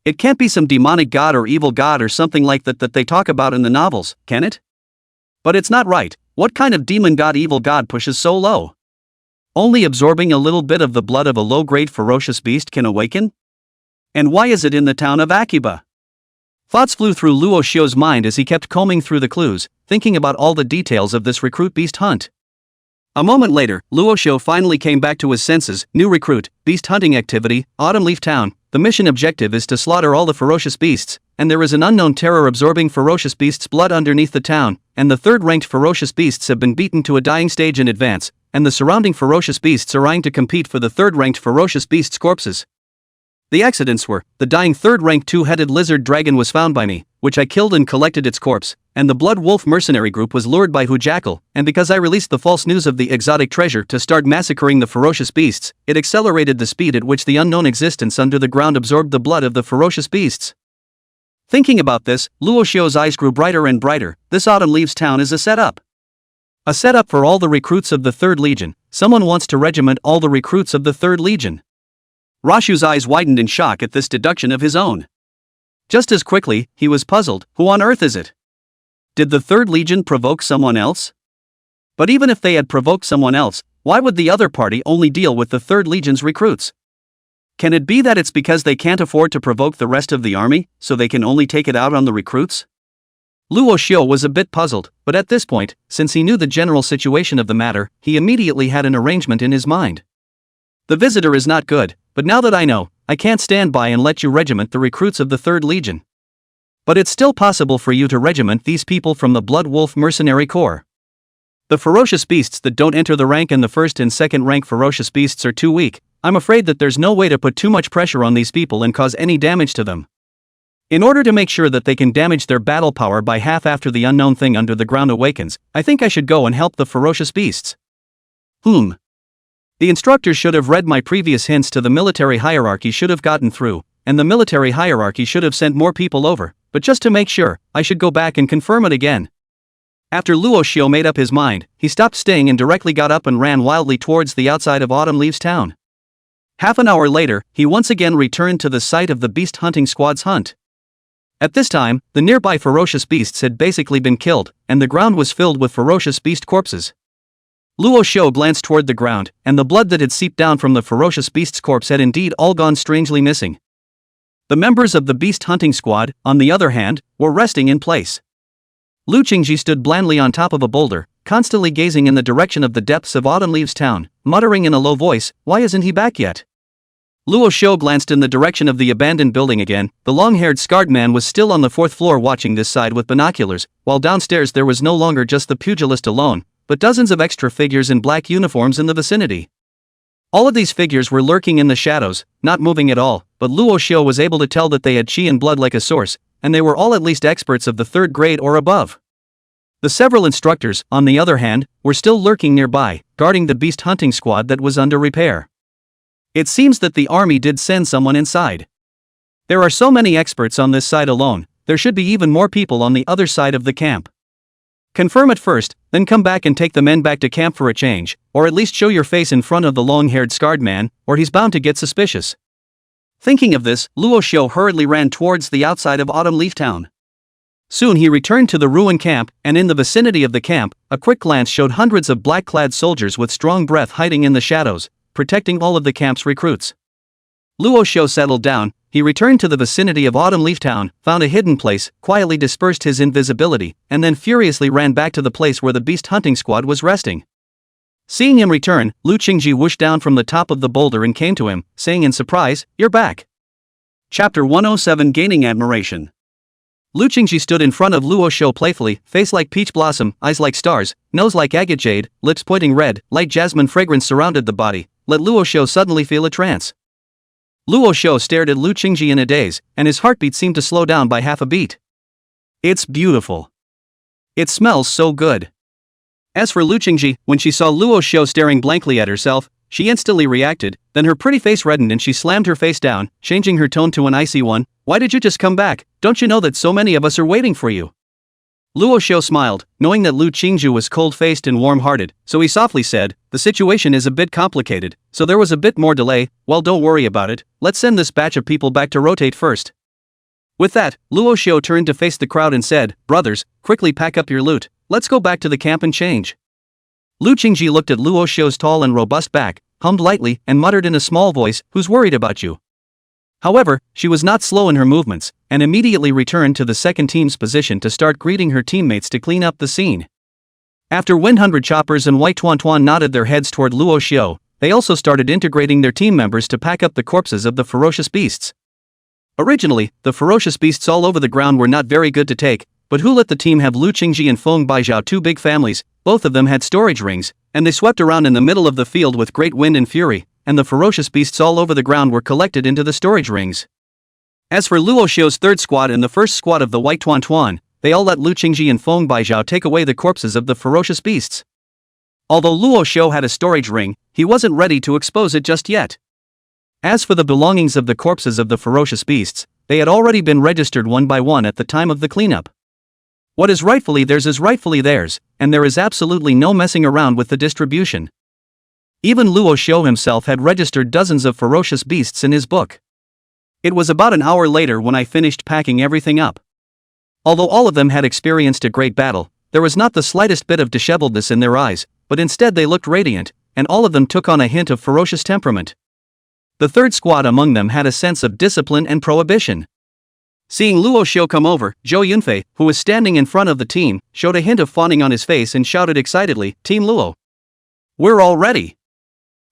It can't be some demonic god or evil god or something like that they talk about in the novels, can it? But it's not right. What kind of demon god evil god pushes so low? Only absorbing a little bit of the blood of a low-grade ferocious beast can awaken? And why is it in the town of Akiba? Thoughts flew through Luo Xiu's mind as he kept combing through the clues, thinking about all the details of this recruit beast hunt. A moment later, Luo Xiu finally came back to his senses. New recruit, beast hunting activity, Autumn Leaf Town. The mission objective is to slaughter all the ferocious beasts, and there is an unknown terror absorbing ferocious beasts' blood underneath the town, and the third-ranked ferocious beasts have been beaten to a dying stage in advance, and the surrounding ferocious beasts are eyeing to compete for the third-ranked ferocious beasts' corpses. The accidents were, the dying third-ranked two-headed lizard dragon was found by me, which I killed and collected its corpse, and the Blood Wolf mercenary group was lured by Hu Jackal, and because I released the false news of the exotic treasure to start massacring the ferocious beasts, it accelerated the speed at which the unknown existence under the ground absorbed the blood of the ferocious beasts. Thinking about this, Luo Xiu's eyes grew brighter and brighter. This Autumn Leaves Town is a setup. A setup for all the recruits of the 3rd Legion. Someone wants to regiment all the recruits of the 3rd Legion. Rashu's eyes widened in shock at this deduction of his own. Just as quickly, he was puzzled. Who on earth is it? Did the 3rd Legion provoke someone else? But even if they had provoked someone else, why would the other party only deal with the 3rd Legion's recruits? Can it be that it's because they can't afford to provoke the rest of the army, so they can only take it out on the recruits? Luo Xiu was a bit puzzled, but at this point, since he knew the general situation of the matter, he immediately had an arrangement in his mind. The visitor is not good, but now that I know, I can't stand by and let you regiment the recruits of the 3rd Legion. But it's still possible for you to regiment these people from the Blood Wolf Mercenary Corps. The ferocious beasts that don't enter the rank and the 1st and 2nd rank ferocious beasts are too weak. I'm afraid that there's no way to put too much pressure on these people and cause any damage to them. In order to make sure that they can damage their battle power by half after the unknown thing under the ground awakens, I think I should go and help the ferocious beasts. The instructors should have read my previous hints to the military hierarchy should have gotten through, and the military hierarchy should have sent more people over, but just to make sure, I should go back and confirm it again. After Luo Xiu made up his mind, he stopped staying and directly got up and ran wildly towards the outside of Autumn Leaves Town. Half an hour later, he once again returned to the site of the beast hunting squad's hunt. At this time, the nearby ferocious beasts had basically been killed, and the ground was filled with ferocious beast corpses. Luo Xiu glanced toward the ground, and the blood that had seeped down from the ferocious beast's corpse had indeed all gone strangely missing. The members of the beast hunting squad, on the other hand, were resting in place. Lu Qingci stood blandly on top of a boulder, constantly gazing in the direction of the depths of Autumn Leaves Town, muttering in a low voice, "Why isn't he back yet?" Luo Xiu glanced in the direction of the abandoned building again. The long-haired scarred man was still on the 4th floor watching this side with binoculars, while downstairs there was no longer just the pugilist alone, but dozens of extra figures in black uniforms in the vicinity. All of these figures were lurking in the shadows, not moving at all, but Luo Xiu was able to tell that they had qi and blood like a source, and they were all at least experts of the 3rd grade or above. The several instructors, on the other hand, were still lurking nearby, guarding the beast hunting squad that was under repair. It seems that the army did send someone inside. There are so many experts on this side alone, there should be even more people on the other side of the camp. Confirm it first, then come back and take the men back to camp for a change, or at least show your face in front of the long-haired scarred man, or he's bound to get suspicious. Thinking of this, Luo Xiu hurriedly ran towards the outside of Autumn Leaf Town. Soon he returned to the ruined camp, and in the vicinity of the camp, a quick glance showed hundreds of black-clad soldiers with strong breath hiding in the shadows, protecting all of the camp's recruits. Luo Xiu settled down, he returned to the vicinity of Autumn Leaf Town, found a hidden place, quietly dispersed his invisibility, and then furiously ran back to the place where the beast hunting squad was resting. Seeing him return, Lu Qingci whooshed down from the top of the boulder and came to him, saying in surprise, "You're back." Chapter 107 Gaining Admiration. Lu Qingci stood in front of Luo Xiu playfully, face like peach blossom, eyes like stars, nose like agate jade, lips pointing red, light jasmine fragrance surrounded the body, let Luo Xiu suddenly feel a trance. Luo Xiu stared at Lu Qingci in a daze, and his heartbeat seemed to slow down by half a beat. "It's beautiful. It smells so good." As for Lu Qingci, when she saw Luo Xiu staring blankly at herself, she instantly reacted, then her pretty face reddened and she slammed her face down, changing her tone to an icy one. "Why did you just come back? Don't you know that so many of us are waiting for you?" Luo Xiu smiled, knowing that Lu Qingci was cold-faced and warm-hearted, so he softly said, "The situation is a bit complicated, so there was a bit more delay. Well, don't worry about it, let's send this batch of people back to rotate first." With that, Luo Xiu turned to face the crowd and said, "Brothers, quickly pack up your loot, let's go back to the camp and change." Lu Qingci looked at Luo Xiu's tall and robust back, hummed lightly, and muttered in a small voice, "Who's worried about you?" However, she was not slow in her movements, and immediately returned to the second team's position to start greeting her teammates to clean up the scene. After 100 choppers and White Tuan Tuan nodded their heads toward Luo Xiu, they also started integrating their team members to pack up the corpses of the ferocious beasts. Originally, the ferocious beasts all over the ground were not very good to take, but who let the team have Lu Qingci and Feng Baijiao, two big families, both of them had storage rings, and they swept around in the middle of the field with great wind and fury, and the ferocious beasts all over the ground were collected into the storage rings. As for Luo Xiu's 3rd squad and the 1st squad of the White Tuan Tuan, they all let Lu Qingci and Feng Baijiao take away the corpses of the ferocious beasts. Although Luo Xiu had a storage ring, he wasn't ready to expose it just yet. As for the belongings of the corpses of the ferocious beasts, they had already been registered one by one at the time of the cleanup. What is rightfully theirs is rightfully theirs, and there is absolutely no messing around with the distribution. Even Luo Xiu himself had registered dozens of ferocious beasts in his book. It was about an hour later when I finished packing everything up. Although all of them had experienced a great battle, there was not the slightest bit of disheveledness in their eyes, but instead they looked radiant, and all of them took on a hint of ferocious temperament. The 3rd squad among them had a sense of discipline and prohibition. Seeing Luo Xiu come over, Zhou Yunfei, who was standing in front of the team, showed a hint of fawning on his face and shouted excitedly, "Team Luo! We're all ready!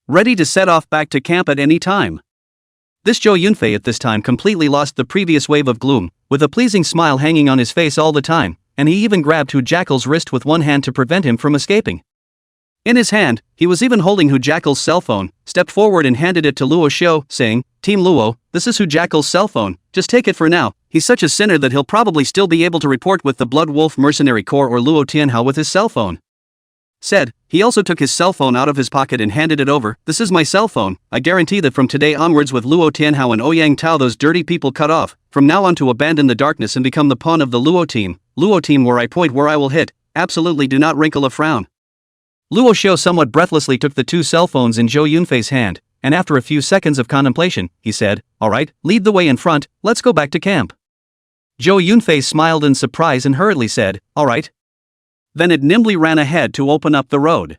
Ready to set off back to camp at any time." This Zhou Yunfei at this time completely lost the previous wave of gloom, with a pleasing smile hanging on his face all the time, and he even grabbed Hu Jackal's wrist with one hand to prevent him from escaping. In his hand, he was even holding Hu Jackal's cell phone, stepped forward and handed it to Luo Xiu, saying, "Team Luo, this is Hu Jackal's cell phone, just take it for now. He's such a sinner that he'll probably still be able to report with the Blood Wolf Mercenary Corps or Luo Tianhao with his cell phone." Said, he also took his cell phone out of his pocket and handed it over. "This is my cell phone. I guarantee that from today onwards with Luo Tianhao and Ouyang Tao those dirty people cut off, from now on to abandon the darkness and become the pawn of the Luo team where I point where I will hit, absolutely do not wrinkle a frown." Luo Xiu somewhat breathlessly took the 2 cell phones in Zhou Yunfei's hand, and after a few seconds of contemplation, he said, "Alright, lead the way in front, let's go back to camp." Zhou Yunfei smiled in surprise and hurriedly said, "Alright." Then it nimbly ran ahead to open up the road.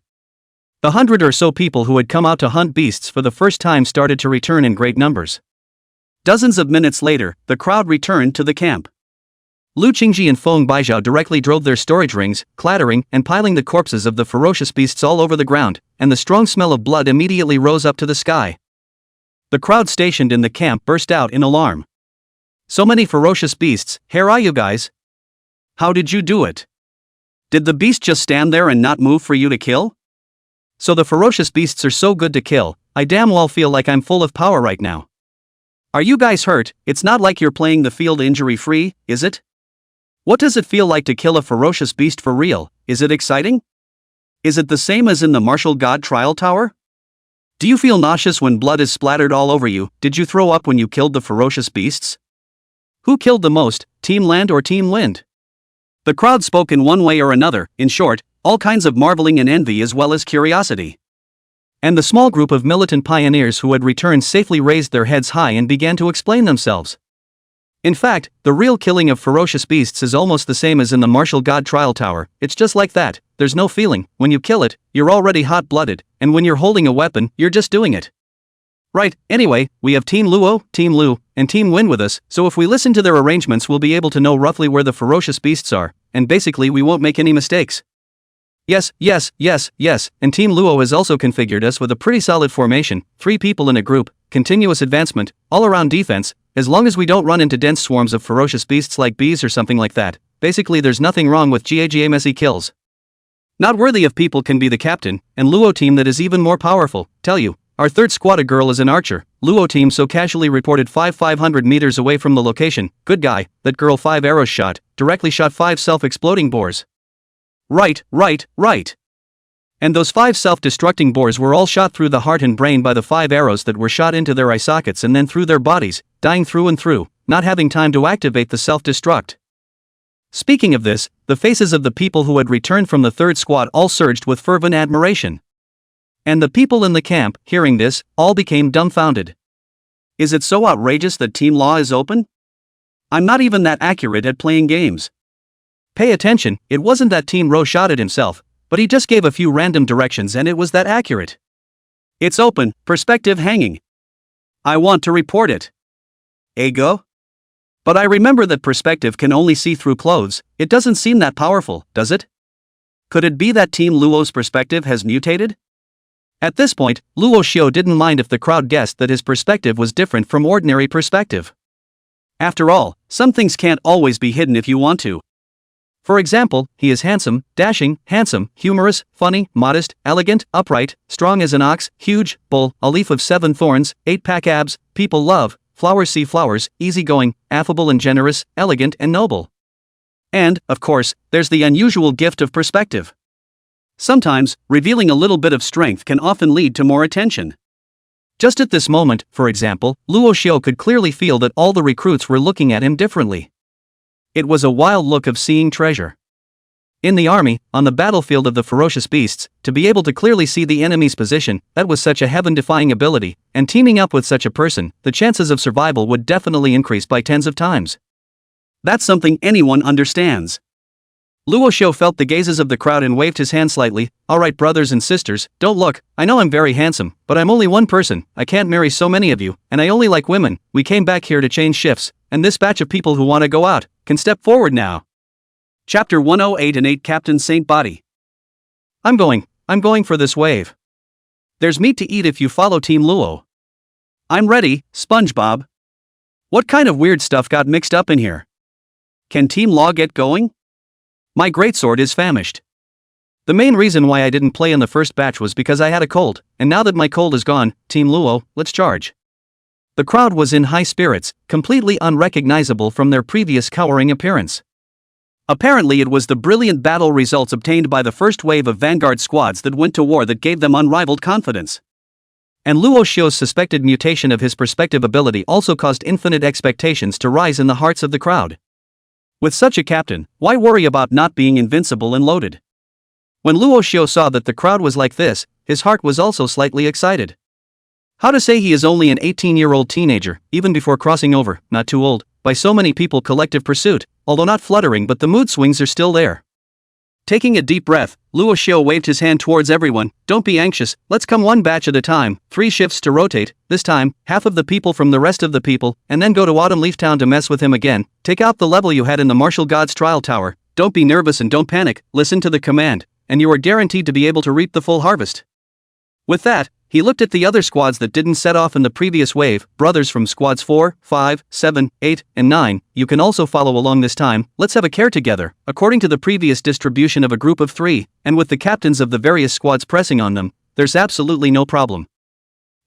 The 100 or so people who had come out to hunt beasts for the first time started to return in great numbers. Dozens of minutes later, the crowd returned to the camp. Lu Qingci and Feng Baijiao directly drove their storage rings, clattering and piling the corpses of the ferocious beasts all over the ground, and the strong smell of blood immediately rose up to the sky. The crowd stationed in the camp burst out in alarm. "So many ferocious beasts, here are you guys? How did you do it? Did the beast just stand there and not move for you to kill? So the ferocious beasts are so good to kill, I damn well feel like I'm full of power right now. Are you guys hurt? It's not like you're playing the field injury-free, is it? What does it feel like to kill a ferocious beast for real? Is it exciting? Is it the same as in the martial god trial tower? Do you feel nauseous when blood is splattered all over you? Did you throw up when you killed the ferocious beasts? Who killed the most, Team Land or Team Wind? The crowd spoke in one way or another, in short, all kinds of marveling and envy as well as curiosity. And the small group of militant pioneers who had returned safely raised their heads high and began to explain themselves. In fact, the real killing of ferocious beasts is almost the same as in the martial god trial tower. It's just like that. There's no feeling. When you kill it, you're already hot-blooded, and when you're holding a weapon, you're just doing it. Right, anyway, we have Team Luo, Team Lu, and Team Win with us, so if we listen to their arrangements we'll be able to know roughly where the ferocious beasts are, and basically we won't make any mistakes. Yes, and Team Luo has also configured us with a pretty solid formation, 3 people in a group, continuous advancement, all-around defense, as long as we don't run into dense swarms of ferocious beasts like bees or something like that. Basically there's nothing wrong with GAGA messy kills. Not worthy of people can be the captain, and Luo team that is even more powerful, tell you. Our third squad a girl is an archer, Luo team so casually reported 500 meters away from the location, good guy, that girl 5 arrows shot, directly shot 5 self-exploding boars. Right. And those 5 self-destructing boars were all shot through the heart and brain by the 5 arrows that were shot into their eye sockets and then through their bodies, dying through and through, not having time to activate the self-destruct. Speaking of this, the faces of the people who had returned from the third squad all surged with fervent admiration. And the people in the camp, hearing this, all became dumbfounded. Is it so outrageous that Team Law is open? I'm not even that accurate at playing games. Pay attention, it wasn't that Team Ro shot it himself, but he just gave a few random directions and it was that accurate. It's open, perspective hanging. I want to report it. Ego? But I remember that perspective can only see through clothes, it doesn't seem that powerful, does it? Could it be that Team Luo's perspective has mutated? At this point, Luo Xiu didn't mind if the crowd guessed that his perspective was different from ordinary perspective. After all, some things can't always be hidden if you want to. For example, he is handsome, dashing, handsome, humorous, funny, modest, elegant, upright, strong as an ox, huge, bull, a leaf of 7 thorns, 8-pack abs, people love, flowers see flowers, easygoing, affable and generous, elegant and noble. And, of course, there's the unusual gift of perspective. Sometimes, revealing a little bit of strength can often lead to more attention. Just at this moment, for example, Luo Xiu could clearly feel that all the recruits were looking at him differently. It was a wild look of seeing treasure. In the army, on the battlefield of the ferocious beasts, to be able to clearly see the enemy's position, that was such a heaven-defying ability, and teaming up with such a person, the chances of survival would definitely increase by tens of times. That's something anyone understands. Luo Xiu felt the gazes of the crowd and waved his hand slightly. Alright brothers and sisters, don't look, I know I'm very handsome, but I'm only one person, I can't marry so many of you, and I only like women, we came back here to change shifts, and this batch of people who want to go out, can step forward now. Chapter 108 and 8 Captain Saint Body. I'm going for this wave. There's meat to eat if you follow Team Luo. I'm ready, SpongeBob. What kind of weird stuff got mixed up in here? Can Team Law get going? My greatsword is famished. The main reason why I didn't play in the first batch was because I had a cold, and now that my cold is gone, Team Luo, let's charge. The crowd was in high spirits, completely unrecognizable from their previous cowering appearance. Apparently it was the brilliant battle results obtained by the first wave of vanguard squads that went to war that gave them unrivaled confidence. And Luo Xiu's suspected mutation of his perspective ability also caused infinite expectations to rise in the hearts of the crowd. With such a captain, why worry about not being invincible and loaded? When Luo Xiu saw that the crowd was like this, his heart was also slightly excited. How to say he is only an 18-year-old teenager, even before crossing over, not too old, by so many people collective pursuit, although not fluttering but the mood swings are still there. Taking a deep breath, Luo Xiu waved his hand towards everyone. Don't be anxious, let's come one batch at a time, 3 shifts to rotate, this time, half of the people from the rest of the people, and then go to Autumn Leaf Town to mess with him again, take out the level you had in the Martial Gods Trial Tower, don't be nervous and don't panic, listen to the command, and you are guaranteed to be able to reap the full harvest. With that, he looked at the other squads that didn't set off in the previous wave, brothers from squads 4, 5, 7, 8, and 9, you can also follow along this time, let's have a care together, according to the previous distribution of a group of 3, and with the captains of the various squads pressing on them, there's absolutely no problem.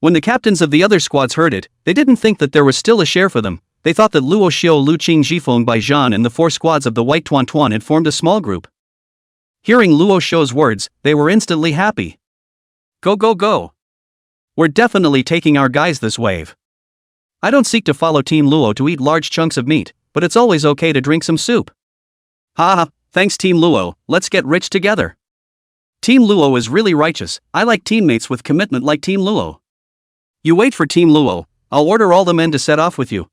When the captains of the other squads heard it, they didn't think that there was still a share for them. They thought that Luo Xiu, Lu Qingci by Zhan and the 4 squads of the White Tuan Tuan had formed a small group. Hearing Luo Xiu's words, they were instantly happy. Go go go! We're definitely taking our guys this wave. I don't seek to follow Team Luo to eat large chunks of meat, but it's always okay to drink some soup. Haha, thanks Team Luo, let's get rich together. Team Luo is really righteous. I like teammates with commitment like Team Luo. You wait for Team Luo, I'll order all the men to set off with you.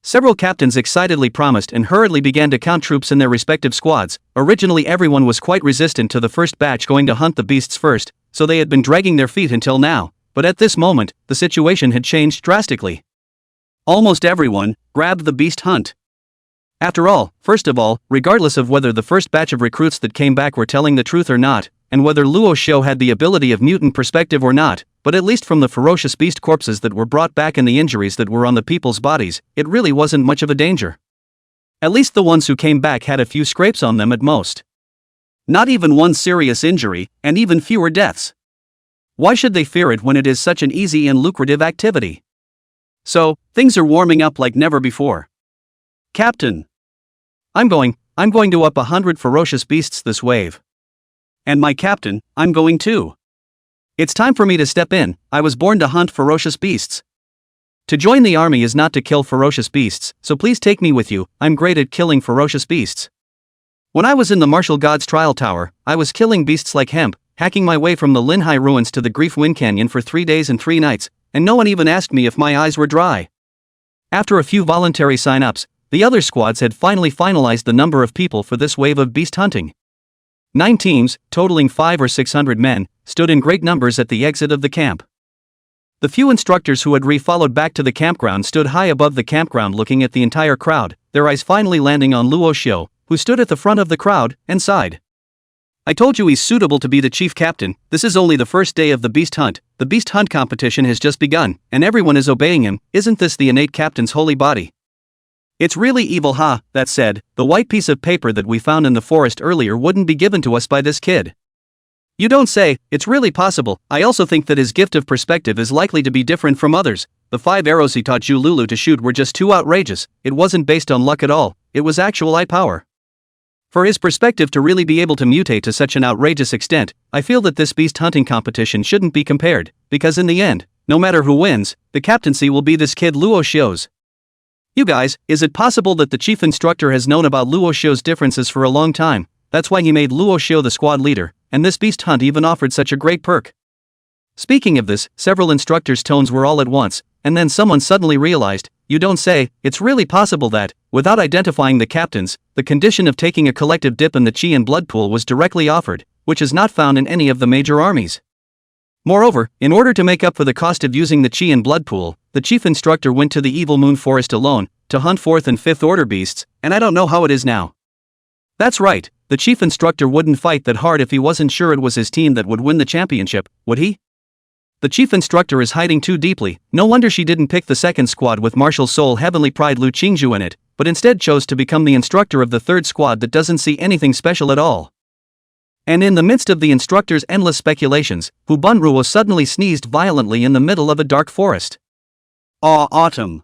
Several captains excitedly promised and hurriedly began to count troops in their respective squads. Originally everyone was quite resistant to the first batch going to hunt the beasts first, so they had been dragging their feet until now, but at this moment, the situation had changed drastically. Almost everyone grabbed the beast hunt. After all, first of all, regardless of whether the first batch of recruits that came back were telling the truth or not, and whether Luo Xiu had the ability of mutant perspective or not, but at least from the ferocious beast corpses that were brought back and the injuries that were on the people's bodies, it really wasn't much of a danger. At least the ones who came back had a few scrapes on them at most. Not even one serious injury, and even fewer deaths. Why should they fear it when it is such an easy and lucrative activity? So, things are warming up like never before. Captain! I'm going to up 100 ferocious beasts this wave. And my captain, I'm going too. It's time for me to step in. I was born to hunt ferocious beasts. To join the army is not to kill ferocious beasts, so please take me with you. I'm great at killing ferocious beasts. When I was in the martial gods trial tower, I was killing beasts like hemp, hacking my way from the Linhai ruins to the Grief Wind Canyon for 3 days and 3 nights, and no one even asked me if my eyes were dry. After a few voluntary sign-ups, the other squads had finally finalized the number of people for this wave of beast hunting. 9 teams, totaling 500 or 600 men, stood in great numbers at the exit of the camp. The few instructors who had re-followed back to the campground stood high above the campground looking at the entire crowd, their eyes finally landing on Luo Xiu, who stood at the front of the crowd, and sighed. I told you he's suitable to be the chief captain. This is only the first day of the beast hunt. The beast hunt competition has just begun, and everyone is obeying him. Isn't this the innate captain's holy body? It's really evil, huh? That said, the white piece of paper that we found in the forest earlier wouldn't be given to us by this kid. You don't say. It's really possible. I also think that his gift of perspective is likely to be different from others. The 5 arrows he taught Lulu to shoot were just too outrageous. It wasn't based on luck at all, it was actual eye power. For his perspective to really be able to mutate to such an outrageous extent, I feel that this beast hunting competition shouldn't be compared, because in the end, no matter who wins, the captaincy will be this kid Luo Xiu's. You guys, is it possible that the chief instructor has known about Luo Xiu's differences for a long time? That's why he made Luo Xiu the squad leader, and this beast hunt even offered such a great perk. Speaking of this, several instructors' tones were all at once, and then someone suddenly realized, you don't say. It's really possible that, without identifying the captains, the condition of taking a collective dip in the chi and blood pool was directly offered, which is not found in any of the major armies. Moreover, in order to make up for the cost of using the chi and blood pool, the chief instructor went to the Evil Moon Forest alone, to hunt 4th and 5th order beasts, and I don't know how it is now. That's right, the chief instructor wouldn't fight that hard if he wasn't sure it was his team that would win the championship, would he? The chief instructor is hiding too deeply. No wonder she didn't pick the second squad with martial soul heavenly pride Lu Qingci in it, but instead chose to become the instructor of the third squad that doesn't see anything special at all. And in the midst of the instructor's endless speculations, Hu Bunruo suddenly sneezed violently in the middle of a dark forest. Autumn.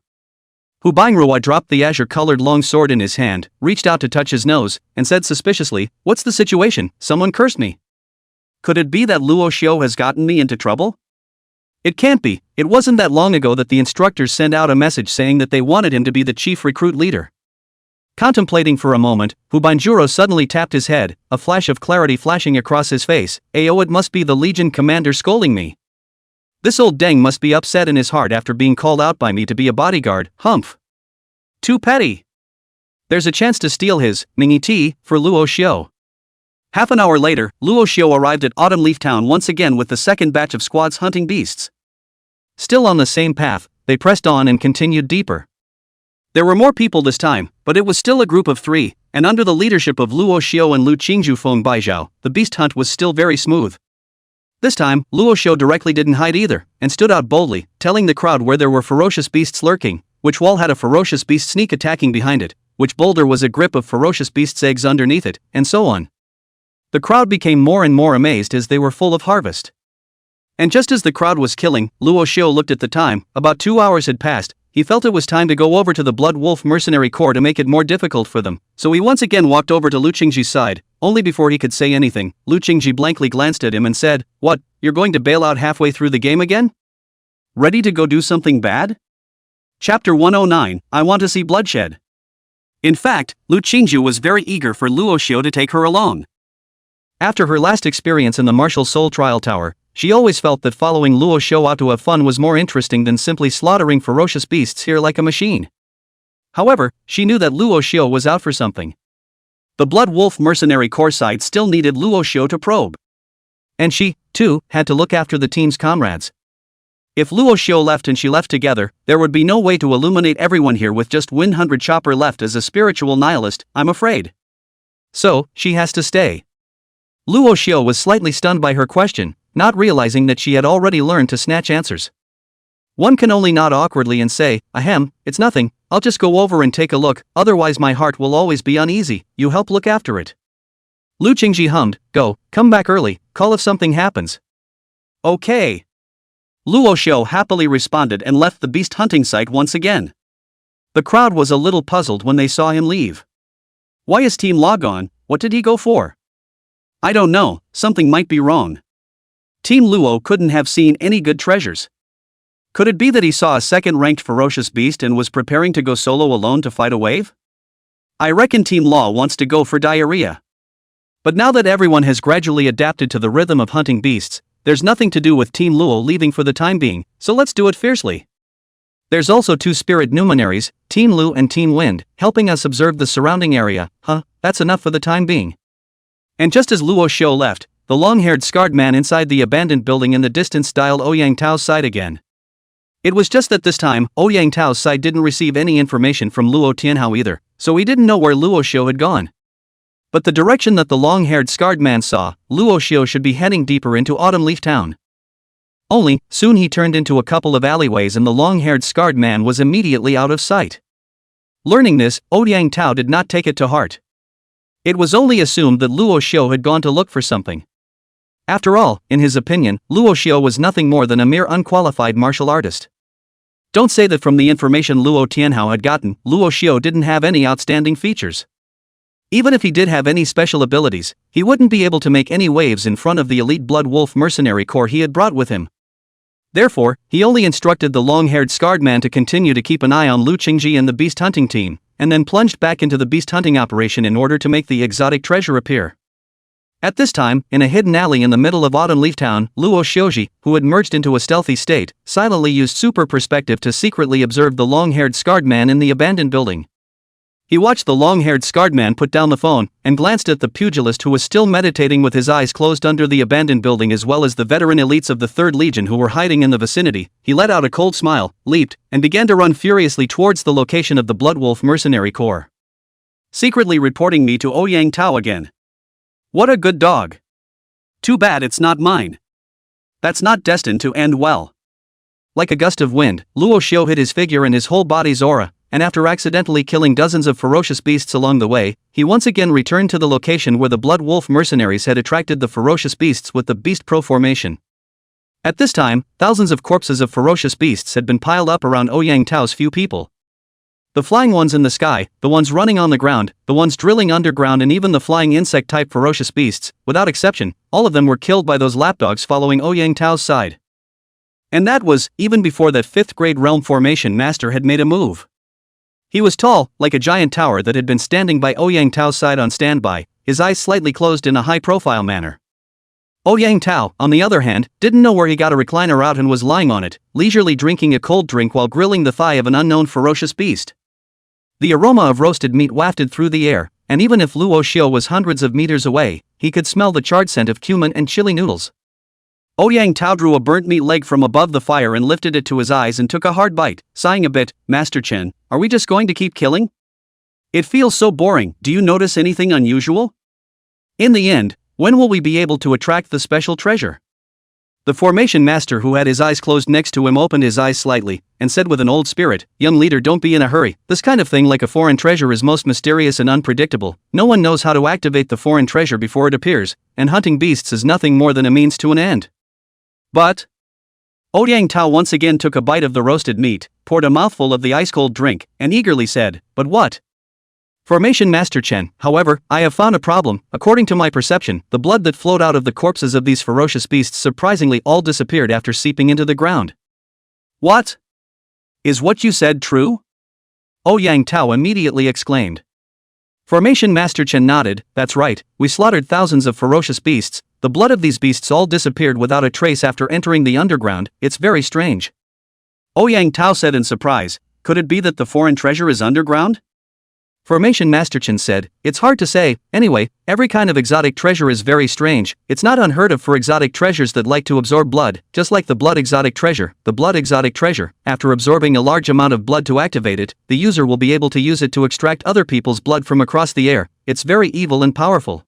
Hu Bunruo dropped the azure-colored long sword in his hand, reached out to touch his nose, and said suspiciously, "What's the situation? Someone cursed me. Could it be that Luo Xiu has gotten me into trouble?" It can't be. It wasn't that long ago that the instructors sent out a message saying that they wanted him to be the chief recruit leader. Contemplating for a moment, Hu Bunruo suddenly tapped his head, a flash of clarity flashing across his face. "Ayo, it must be the Legion commander scolding me. This old deng must be upset in his heart after being called out by me to be a bodyguard. Humph. Too petty. There's a chance to steal his Mingy tea for Luo Xiu." Half an hour later, Luo Xiu arrived at Autumn Leaf Town once again with the second batch of squads hunting beasts. Still on the same path, they pressed on and continued deeper. There were more people this time, but it was still a group of 3, and under the leadership of Luo Xiu and Lu Qingci Feng Baijiao, the beast hunt was still very smooth. This time, Luo Xiu directly didn't hide either, and stood out boldly, telling the crowd where there were ferocious beasts lurking, which wall had a ferocious beast sneak attacking behind it, which boulder was a grip of ferocious beasts' eggs underneath it, and so on. The crowd became more and more amazed as they were full of harvest. And just as the crowd was killing, Luo Xiu looked at the time. About 2 hours had passed. He felt it was time to go over to the Blood Wolf mercenary corps to make it more difficult for them, so he once again walked over to Lu Qingci's side. Only before he could say anything, Lu Qingci blankly glanced at him and said, "What, you're going to bail out halfway through the game again? Ready to go do something bad?" Chapter 109, I Want to See Bloodshed. In fact, Lu Qingci was very eager for Luo Xiu to take her along. After her last experience in the martial soul trial tower, she always felt that following Luo Xiu out to have fun was more interesting than simply slaughtering ferocious beasts here like a machine. However, she knew that Luo Xiu was out for something. The Blood Wolf mercenary corps side still needed Luo Xiu to probe. And she, too, had to look after the team's comrades. If Luo Xiu left and she left together, there would be no way to illuminate everyone here with just 100 Chopper left as a spiritual nihilist, I'm afraid. So, she has to stay. Luo Xiu was slightly stunned by her question, not realizing that she had already learned to snatch answers. One can only nod awkwardly and say, "Ahem, it's nothing, I'll just go over and take a look, otherwise my heart will always be uneasy, you help look after it." Lu Qingci hummed, come back early, call if something happens." "Okay." Luo Xiu happily responded and left the beast hunting site once again. The crowd was a little puzzled when they saw him leave. Why is Team Luo gone? What did he go for? I don't know, something might be wrong. Team Luo couldn't have seen any good treasures. Could it be that he saw a second-ranked ferocious beast and was preparing to go solo alone to fight a wave? I reckon Team Luo wants to go for diarrhea. But now that everyone has gradually adapted to the rhythm of hunting beasts, there's nothing to do with Team Luo leaving for the time being, so let's do it fiercely. There's also 2 spirit luminaries, Team Lu and Team Wind, helping us observe the surrounding area. That's enough for the time being. And just as Luo Xiu left, the long-haired scarred man inside the abandoned building in the distance dialed Ouyang Tao's side again. It was just that this time, Ouyang Tao's side didn't receive any information from Luo Tianhao either, so he didn't know where Luo Xiu had gone. But the direction that the long-haired scarred man saw, Luo Xiu should be heading deeper into Autumn Leaf Town. Only, soon he turned into a couple of alleyways and the long-haired scarred man was immediately out of sight. Learning this, Ouyang Tao did not take it to heart. It was only assumed that Luo Xiu had gone to look for something. After all, in his opinion, Luo Xiu was nothing more than a mere unqualified martial artist. Don't say that from the information Luo Tianhao had gotten, Luo Xiu didn't have any outstanding features. Even if he did have any special abilities, he wouldn't be able to make any waves in front of the elite Blood Wolf mercenary corps he had brought with him. Therefore, he only instructed the long-haired scarred man to continue to keep an eye on Lu Qingci and the beast hunting team, and then plunged back into the beast hunting operation in order to make the exotic treasure appear. At this time, in a hidden alley in the middle of Autumn Leaf Town, Luo Xiu, who had merged into a stealthy state, silently used super perspective to secretly observe the long-haired scarred man in the abandoned building. He watched the long-haired scarred man put down the phone, and glanced at the pugilist who was still meditating with his eyes closed under the abandoned building as well as the veteran elites of the 3rd Legion who were hiding in the vicinity. He let out a cold smile, leaped, and began to run furiously towards the location of the Blood Wolf mercenary corps. Secretly reporting me to Ouyang Tao again. What a good dog. Too bad it's not mine. That's not destined to end well. Like a gust of wind, Luo Xiu hid his figure and his whole body's aura, and after accidentally killing dozens of ferocious beasts along the way, he once again returned to the location where the Blood Wolf mercenaries had attracted the ferocious beasts with the Beast Pro formation. At this time, thousands of corpses of ferocious beasts had been piled up around Ouyang Tao's few people. The flying ones in the sky, the ones running on the ground, the ones drilling underground and even the flying insect-type ferocious beasts, without exception, all of them were killed by those lapdogs following Ouyang Tao's side. And that was, even before that 5th grade realm formation master had made a move. He was tall, like a giant tower that had been standing by Ouyang Tao's side on standby, his eyes slightly closed in a high-profile manner. Ouyang Tao, on the other hand, didn't know where he got a recliner out and was lying on it, leisurely drinking a cold drink while grilling the thigh of an unknown ferocious beast. The aroma of roasted meat wafted through the air, and even if Luo Xiu was hundreds of meters away, he could smell the charred scent of cumin and chili noodles. Ouyang Tao drew a burnt meat leg from above the fire and lifted it to his eyes and took a hard bite, sighing a bit. Master Chen, are we just going to keep killing? It feels so boring. Do you notice anything unusual? In the end, when will we be able to attract the special treasure? The formation master who had his eyes closed next to him opened his eyes slightly, and said with an old spirit, "Young leader, don't be in a hurry. This kind of thing like a foreign treasure is most mysterious and unpredictable. No one knows how to activate the foreign treasure before it appears, and hunting beasts is nothing more than a means to an end. But Ouyang Tao once again took a bite of the roasted meat, poured a mouthful of the ice-cold drink, and eagerly said, "But what?" Formation Master Chen, however, I have found a problem. According to my perception, the blood that flowed out of the corpses of these ferocious beasts surprisingly all disappeared after seeping into the ground. What? Is what you said true? Ouyang Tao immediately exclaimed. Formation Master Chen nodded, that's right, we slaughtered thousands of ferocious beasts, the blood of these beasts all disappeared without a trace after entering the underground, it's very strange. Ouyang Tao said in surprise, could it be that the foreign treasure is underground? Formation Master Chen said, it's hard to say, anyway, every kind of exotic treasure is very strange, it's not unheard of for exotic treasures that like to absorb blood, just like the blood exotic treasure, after absorbing a large amount of blood to activate it, the user will be able to use it to extract other people's blood from across the air, it's very evil and powerful.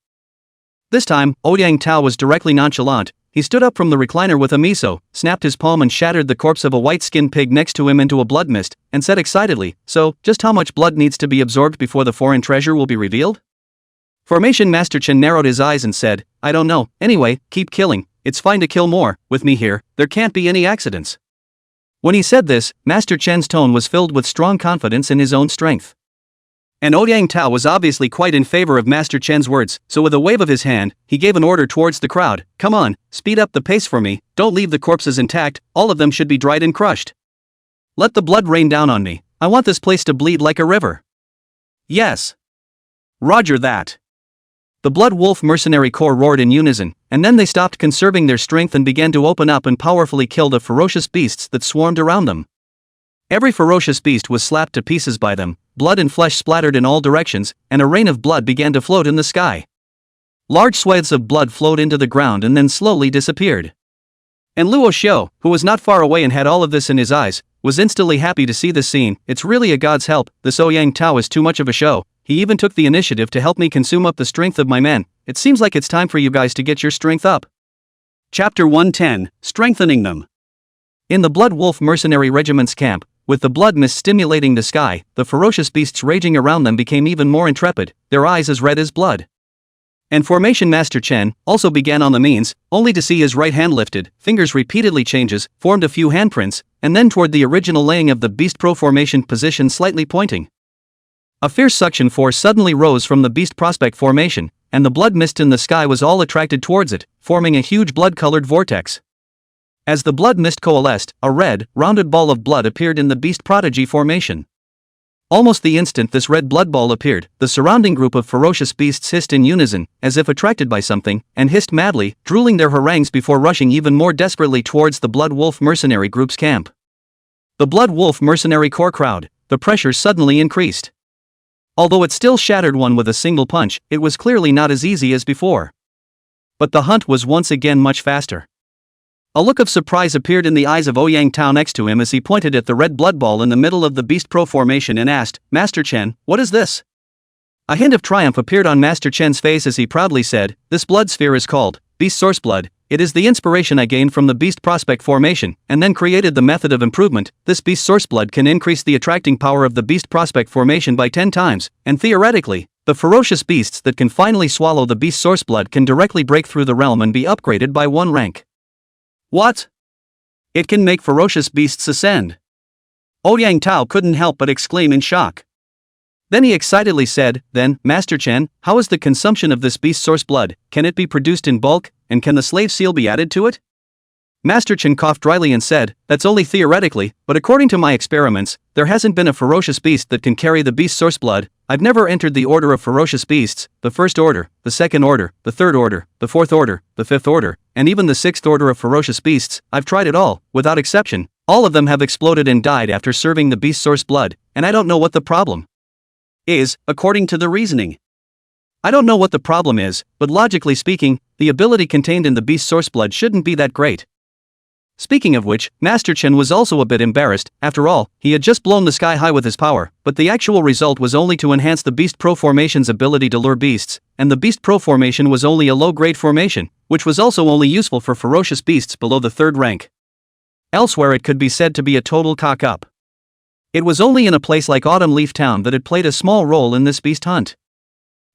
This time, Ouyang Tao was directly nonchalant. He stood up from the recliner with a miso, snapped his palm and shattered the corpse of a white-skinned pig next to him into a blood mist, and said excitedly, so, just how much blood needs to be absorbed before the foreign treasure will be revealed? Formation Master Chen narrowed his eyes and said, I don't know, anyway, keep killing, it's fine to kill more, with me here, there can't be any accidents. When he said this, Master Chen's tone was filled with strong confidence in his own strength. And Ouyang Tao was obviously quite in favor of Master Chen's words, so with a wave of his hand, he gave an order towards the crowd, come on, speed up the pace for me, don't leave the corpses intact, all of them should be dried and crushed. Let the blood rain down on me, I want this place to bleed like a river. Yes. Roger that. The Blood Wolf Mercenary Corps roared in unison, and then they stopped conserving their strength and began to open up and powerfully kill the ferocious beasts that swarmed around them. Every ferocious beast was slapped to pieces by them, blood and flesh splattered in all directions, and a rain of blood began to float in the sky. Large swathes of blood flowed into the ground and then slowly disappeared. And Luo Xiu, who was not far away and had all of this in his eyes, was instantly happy to see this scene. It's really a god's help, this Ouyang Tao is too much of a show, he even took the initiative to help me consume up the strength of my men, it seems like it's time for you guys to get your strength up. Chapter 110, Strengthening Them. In the Blood Wolf Mercenary Regiment's camp, with the blood mist stimulating the sky, the ferocious beasts raging around them became even more intrepid, their eyes as red as blood. And Formation Master Chen also began on the means, only to see his right hand lifted, fingers repeatedly changes, formed a few handprints, and then toward the original laying of the beast pro formation position slightly pointing. A fierce suction force suddenly rose from the beast prospect formation, and the blood mist in the sky was all attracted towards it, forming a huge blood-colored vortex. As the blood mist coalesced, a red, rounded ball of blood appeared in the beast prodigy formation. Almost the instant this red blood ball appeared, the surrounding group of ferocious beasts hissed in unison, as if attracted by something, and hissed madly, drooling their harangues before rushing even more desperately towards the Blood Wolf Mercenary Group's camp. The Blood Wolf Mercenary Corps crowd, the pressure suddenly increased. Although it still shattered one with a single punch, it was clearly not as easy as before. But the hunt was once again much faster. A look of surprise appeared in the eyes of Ouyang Tao next to him as he pointed at the red blood ball in the middle of the Beast Pro formation and asked, Master Chen, what is this? A hint of triumph appeared on Master Chen's face as he proudly said, this blood sphere is called Beast Source Blood. It is the inspiration I gained from the Beast Prospect formation, and then created the method of improvement. This Beast Source Blood can increase the attracting power of the Beast Prospect formation by 10 times, and theoretically, the ferocious beasts that can finally swallow the Beast Source Blood can directly break through the realm and be upgraded by 1 rank. What? It can make ferocious beasts ascend. Ouyang Tao couldn't help but exclaim in shock. Then he excitedly said, then, Master Chen, how is the consumption of this beast source blood, can it be produced in bulk, and can the slave seal be added to it? Master Chen coughed dryly and said, that's only theoretically, but according to my experiments, there hasn't been a ferocious beast that can carry the beast source blood. I've never entered the order of ferocious beasts, the first order, the second order, the third order, the fourth order, the fifth order, and even the sixth order of ferocious beasts. I've tried it all, without exception. All of them have exploded and died after serving the beast source blood, and I don't know what the problem is, according to the reasoning. I don't know what the problem is, but logically speaking, the ability contained in the beast source blood shouldn't be that great. Speaking of which, Master Chen was also a bit embarrassed. After all, he had just blown the sky high with his power, but the actual result was only to enhance the Beast Pro formation's ability to lure beasts, and the Beast Pro formation was only a low-grade formation, which was also only useful for ferocious beasts below the 3rd rank. Elsewhere it could be said to be a total cock-up. It was only in a place like Autumn Leaf Town that it played a small role in this beast hunt.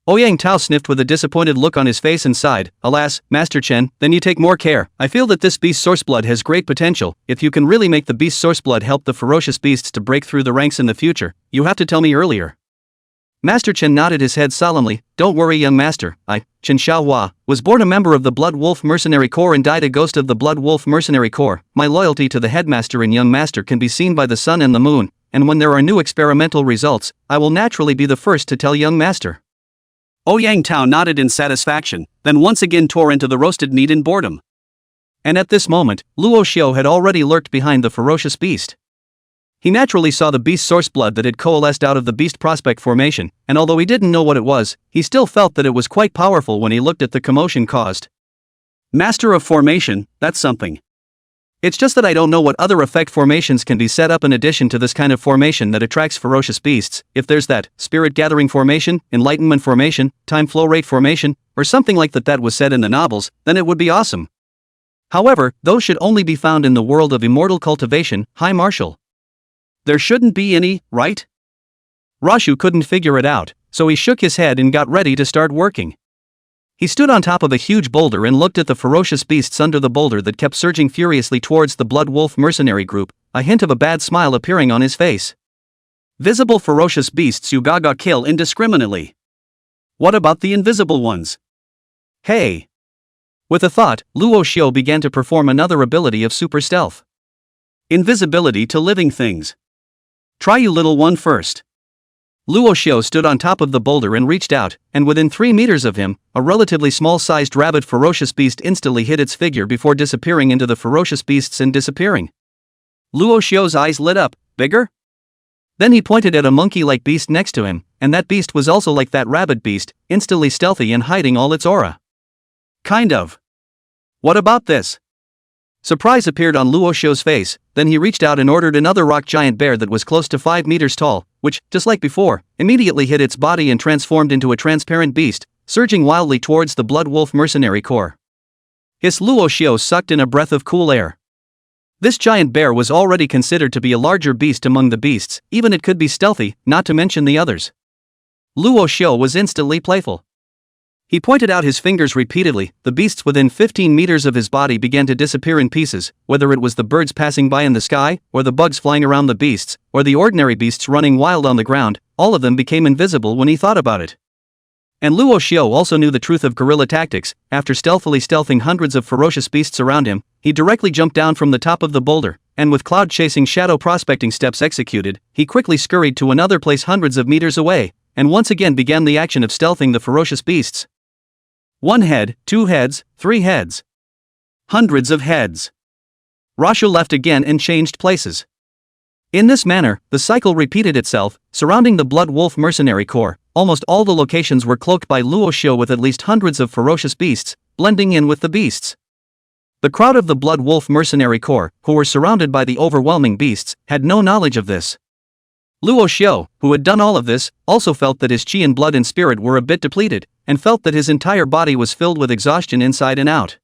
Ouyang Tao sniffed with a disappointed look on his face and sighed, "Alas, Master Chen, then you take more care. I feel that this beast source blood has great potential. If you can really make the beast source blood help the ferocious beasts to break through the ranks in the future, you have to tell me earlier." Master Chen nodded his head solemnly. "Don't worry, young master. I, Chen Xiaohua, was born a member of the Blood Wolf Mercenary Corps and died a ghost of the Blood Wolf Mercenary Corps. My loyalty to the headmaster and young master can be seen by the sun and the moon, and when there are new experimental results, I will naturally be the first to tell young master." Ouyang Tao nodded in satisfaction, then once again tore into the roasted meat in boredom. And at this moment, Luo Xiu had already lurked behind the ferocious beast. He naturally saw the beast's source blood that had coalesced out of the beast prospect formation, and although he didn't know what it was, he still felt that it was quite powerful when he looked at the commotion caused. Master of formation, that's something. It's just that I don't know what other effect formations can be set up in addition to this kind of formation that attracts ferocious beasts. If there's that, spirit gathering formation, enlightenment formation, time flow rate formation, or something like that was said in the novels, then it would be awesome. However, those should only be found in the world of immortal cultivation, High Marshal. There shouldn't be any, right? Rashu couldn't figure it out, so he shook his head and got ready to start working. He stood on top of a huge boulder and looked at the ferocious beasts under the boulder that kept surging furiously towards the Blood Wolf mercenary group, a hint of a bad smile appearing on his face. Visible ferocious beasts you gaga kill indiscriminately. What about the invisible ones? Hey! With a thought, Luo Xiu began to perform another ability of super stealth. Invisibility to living things. Try you little one first. Luo Xiu stood on top of the boulder and reached out, and within 3 meters of him, a relatively small-sized rabid ferocious beast instantly hid its figure before disappearing into the ferocious beasts and disappearing. Luo Xiu's eyes lit up. Bigger? Then he pointed at a monkey-like beast next to him, and that beast was also like that rabid beast, instantly stealthy and hiding all its aura. Kind of. What about this? Surprise appeared on Luo Xiu's face, then he reached out and ordered another rock giant bear that was close to 5 meters tall, which, just like before, immediately hid its body and transformed into a transparent beast, surging wildly towards the Blood Wolf mercenary corps. His Luo Xiu sucked in a breath of cool air. This giant bear was already considered to be a larger beast among the beasts, even it could be stealthy, not to mention the others. Luo Xiu was instantly playful. He pointed out his fingers repeatedly. The beasts within 15 meters of his body began to disappear in pieces, whether it was the birds passing by in the sky, or the bugs flying around the beasts, or the ordinary beasts running wild on the ground, all of them became invisible when he thought about it. And Luo Xiu also knew the truth of guerrilla tactics. After stealthily stealthing hundreds of ferocious beasts around him, he directly jumped down from the top of the boulder, and with cloud-chasing shadow prospecting steps executed, he quickly scurried to another place hundreds of meters away, and once again began the action of stealthing the ferocious beasts. 1 head, 2 heads, 3 heads. Hundreds of heads. Rashu left again and changed places. In this manner, the cycle repeated itself, surrounding the Blood Wolf mercenary corps. Almost all the locations were cloaked by Luo Xiu with at least hundreds of ferocious beasts, blending in with the beasts. The crowd of the Blood Wolf mercenary corps, who were surrounded by the overwhelming beasts, had no knowledge of this. Luo Xiu, who had done all of this, also felt that his qi and blood and spirit were a bit depleted, and felt that his entire body was filled with exhaustion inside and out.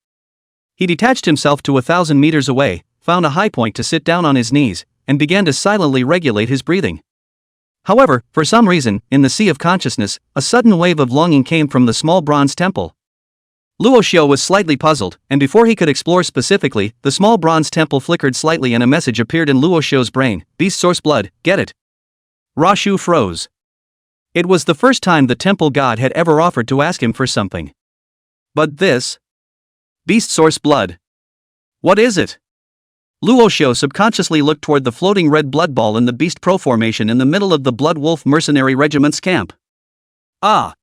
He detached himself to 1,000 meters away, found a high point to sit down on his knees, and began to silently regulate his breathing. However, for some reason, in the sea of consciousness, a sudden wave of longing came from the small bronze temple. Luo Xiu was slightly puzzled, and before he could explore specifically, the small bronze temple flickered slightly and a message appeared in Luo Xiu's brain: "Beast source blood, get it." Rashu froze. It was the first time the temple god had ever offered to ask him for something. But this? Beast source blood. What is it? Luo Xiu subconsciously looked toward the floating red blood ball in the beast pro formation in the middle of the Blood Wolf mercenary regiment's camp. Ah!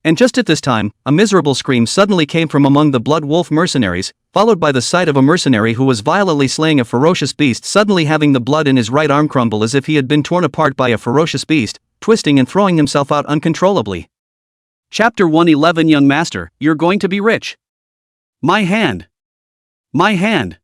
And just at this time, a miserable scream suddenly came from among the Blood Wolf mercenaries, followed by the sight of a mercenary who was violently slaying a ferocious beast, suddenly having the blood in his right arm crumble as if he had been torn apart by a ferocious beast, twisting and throwing himself out uncontrollably. Chapter 111. Young Master, you're going to be rich. My hand. My hand.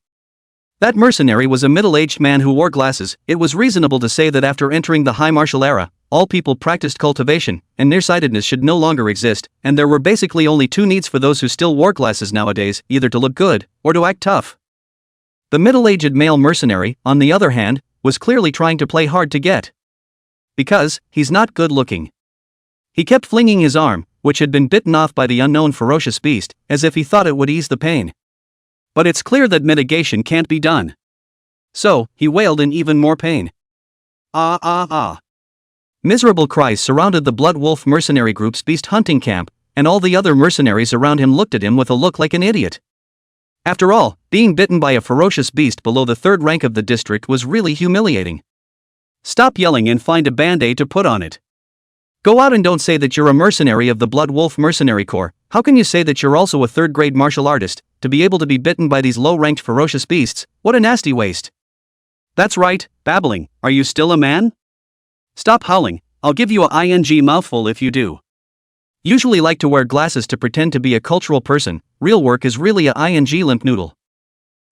That mercenary was a middle-aged man who wore glasses. It was reasonable to say that after entering the high martial era, all people practiced cultivation, and nearsightedness should no longer exist, and there were basically only 2 needs for those who still wore glasses nowadays, either to look good, or to act tough. The middle-aged male mercenary, on the other hand, was clearly trying to play hard to get. Because, he's not good looking. He kept flinging his arm, which had been bitten off by the unknown ferocious beast, as if he thought it would ease the pain. But it's clear that mitigation can't be done. So, he wailed in even more pain. Ah ah ah. Miserable cries surrounded the Blood Wolf mercenary group's beast hunting camp, and all the other mercenaries around him looked at him with a look like an idiot. After all, being bitten by a ferocious beast below the third rank of the district was really humiliating. Stop yelling and find a band-aid to put on it. Go out and don't say that you're a mercenary of the Blood Wolf Mercenary Corps. How can you say that you're also a third-grade martial artist, to be able to be bitten by these low-ranked ferocious beasts? What a nasty waste. That's right, babbling. Are you still a man? Stop howling, I'll give you a ing mouthful if you do. Usually like to wear glasses to pretend to be a cultural person, real work is really a ing limp noodle.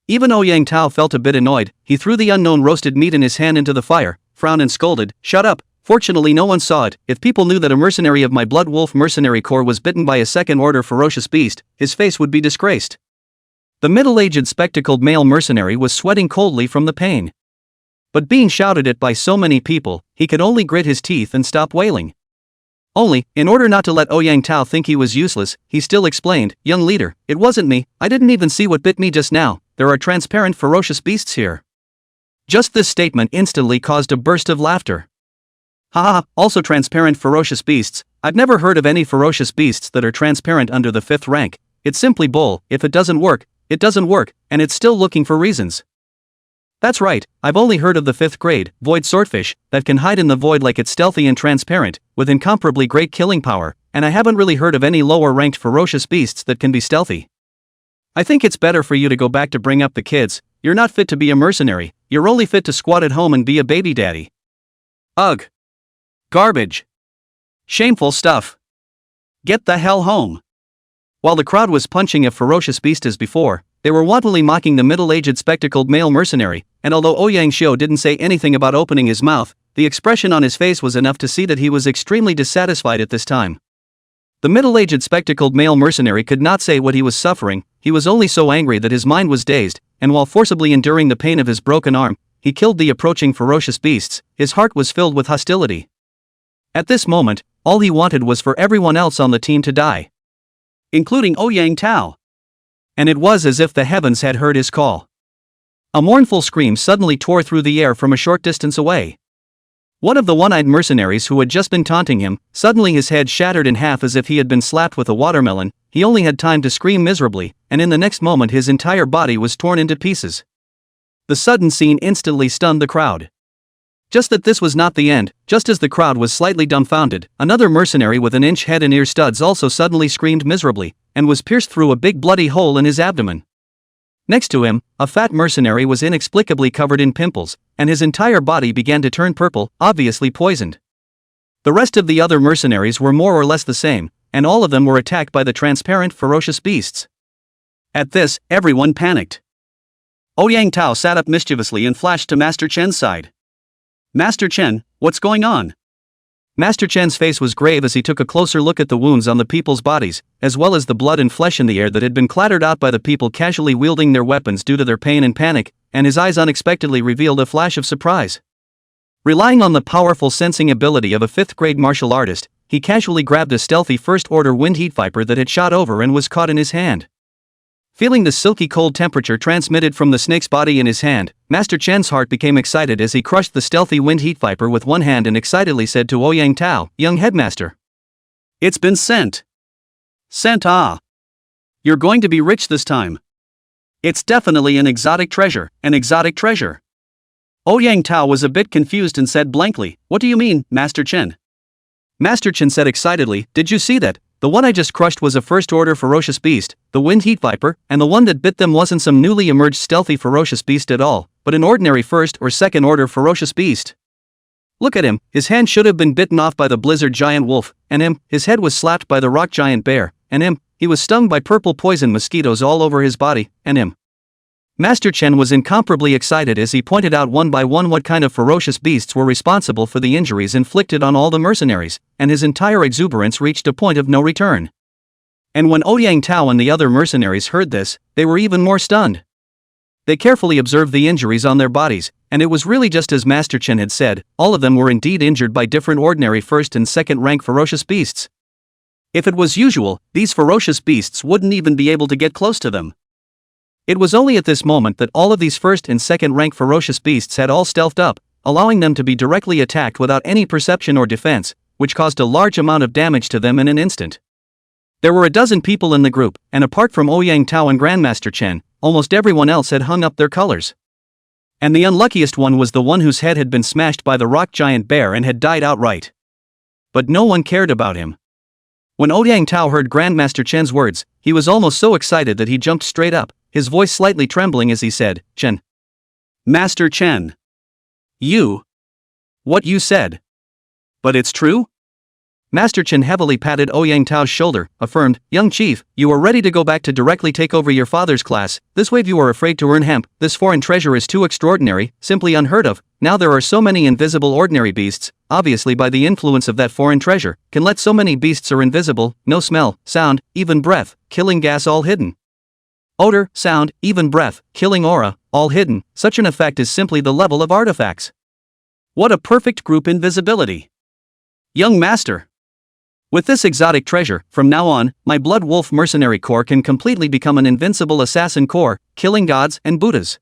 Even Ouyang Tao felt a bit annoyed. He threw the unknown roasted meat in his hand into the fire, frowned and scolded, "Shut up, fortunately no one saw it. If people knew that a mercenary of my Blood Wolf Mercenary Corps was bitten by a second-order ferocious beast, his face would be disgraced." The middle-aged spectacled male mercenary was sweating coldly from the pain. But being shouted at by so many people, he could only grit his teeth and stop wailing. Only, in order not to let Ouyang Tao think he was useless, he still explained, "Young leader, it wasn't me, I didn't even see what bit me just now, there are transparent ferocious beasts here." Just this statement instantly caused a burst of laughter. Haha, also transparent ferocious beasts, I've never heard of any ferocious beasts that are transparent under the 5th rank, it's simply bull. If it doesn't work, and it's still looking for reasons. That's right, I've only heard of the 5th grade, void swordfish, that can hide in the void like it's stealthy and transparent, with incomparably great killing power, and I haven't really heard of any lower-ranked ferocious beasts that can be stealthy. I think it's better for you to go back to bring up the kids. You're not fit to be a mercenary, you're only fit to squat at home and be a baby daddy. Ugh. Garbage. Shameful stuff. Get the hell home. While the crowd was punching a ferocious beast as before, they were wantonly mocking the middle-aged spectacled male mercenary, and although Ouyang Xiu didn't say anything about opening his mouth, the expression on his face was enough to see that he was extremely dissatisfied at this time. The middle-aged spectacled male mercenary could not say what he was suffering, he was only so angry that his mind was dazed, and while forcibly enduring the pain of his broken arm, he killed the approaching ferocious beasts, his heart was filled with hostility. At this moment, all he wanted was for everyone else on the team to die. Including Ouyang Tao. And it was as if the heavens had heard his call. A mournful scream suddenly tore through the air from a short distance away. One of the one-eyed mercenaries who had just been taunting him, suddenly his head shattered in half as if he had been slapped with a watermelon. He only had time to scream miserably, and in the next moment his entire body was torn into pieces. The sudden scene instantly stunned the crowd. Just that this was not the end, just as the crowd was slightly dumbfounded, another mercenary with an inch head and ear studs also suddenly screamed miserably, and was pierced through a big bloody hole in his abdomen. Next to him, a fat mercenary was inexplicably covered in pimples, and his entire body began to turn purple, obviously poisoned. The rest of the other mercenaries were more or less the same, and all of them were attacked by the transparent ferocious beasts. At this, everyone panicked. Ouyang Tao sat up mischievously and flashed to Master Chen's side. "Master Chen, what's going on?" Master Chen's face was grave as he took a closer look at the wounds on the people's bodies, as well as the blood and flesh in the air that had been clattered out by the people casually wielding their weapons due to their pain and panic, and his eyes unexpectedly revealed a flash of surprise. Relying on the powerful sensing ability of a 5th-grade martial artist, he casually grabbed a stealthy first-order wind heat viper that had shot over and was caught in his hand. Feeling the silky cold temperature transmitted from the snake's body in his hand, Master Chen's heart became excited as he crushed the stealthy wind heat viper with one hand and excitedly said to Ouyang Tao, "Young headmaster. It's been sent. Sent ah. You're going to be rich this time. It's definitely an exotic treasure, an exotic treasure." Ouyang Tao was a bit confused and said blankly, "What do you mean, Master Chen?" Master Chen said excitedly, "Did you see that? The one I just crushed was a first-order ferocious beast, the wind heat viper, and the one that bit them wasn't some newly emerged stealthy ferocious beast at all, but an ordinary first or second-order ferocious beast. Look at him, his hand should have been bitten off by the blizzard giant wolf, and him, his head was slapped by the rock giant bear, and him, he was stung by purple poison mosquitoes all over his body, and him." Master Chen was incomparably excited as he pointed out one by one what kind of ferocious beasts were responsible for the injuries inflicted on all the mercenaries, and his entire exuberance reached a point of no return. And when Ouyang Tao and the other mercenaries heard this, they were even more stunned. They carefully observed the injuries on their bodies, and it was really just as Master Chen had said, all of them were indeed injured by different ordinary first and second rank ferocious beasts. If it was usual, these ferocious beasts wouldn't even be able to get close to them. It was only at this moment that all of these first and second rank ferocious beasts had all stealthed up, allowing them to be directly attacked without any perception or defense, which caused a large amount of damage to them in an instant. There were a dozen people in the group, and apart from Ouyang Tao and Grandmaster Chen, almost everyone else had hung up their colors. And the unluckiest one was the one whose head had been smashed by the rock giant bear and had died outright. But no one cared about him. When Ouyang Tao heard Grandmaster Chen's words, he was almost so excited that he jumped straight up, his voice slightly trembling as he said, "Chen. Master Chen. You. What you said. But it's true?" Master Chen heavily patted Ouyang Tao's shoulder, affirmed, "Young chief, you are ready to go back to directly take over your father's class. This way you are afraid to earn hemp. This foreign treasure is too extraordinary, simply unheard of. Now there are so many invisible ordinary beasts, obviously by the influence of that foreign treasure, can let so many beasts are invisible, no smell, sound, even breath, killing gas all hidden. Odor, sound, even breath, killing aura, all hidden. Such an effect is simply the level of artifacts. What a perfect group invisibility. Young master. With this exotic treasure, from now on, my Blood Wolf Mercenary Corps can completely become an invincible assassin corps, killing gods and Buddhas.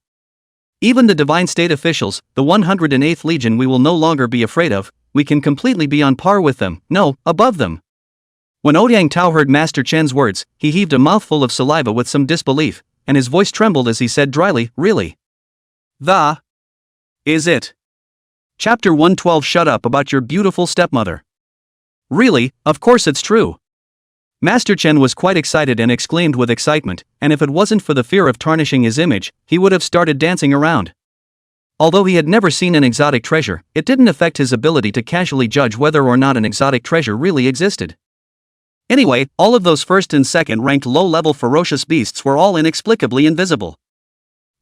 Even the Divine State officials, the 108th Legion we will no longer be afraid of, we can completely be on par with them, no, above them." When Ouyang Tao heard Master Chen's words, he heaved a mouthful of saliva with some disbelief, and his voice trembled as he said dryly, "Really? That is it? Chapter 112 Shut up about your beautiful stepmother. Really, of course it's true." Master Chen was quite excited and exclaimed with excitement, and if it wasn't for the fear of tarnishing his image, he would have started dancing around. Although he had never seen an exotic treasure, it didn't affect his ability to casually judge whether or not an exotic treasure really existed. Anyway, all of those first and second ranked low-level ferocious beasts were all inexplicably invisible.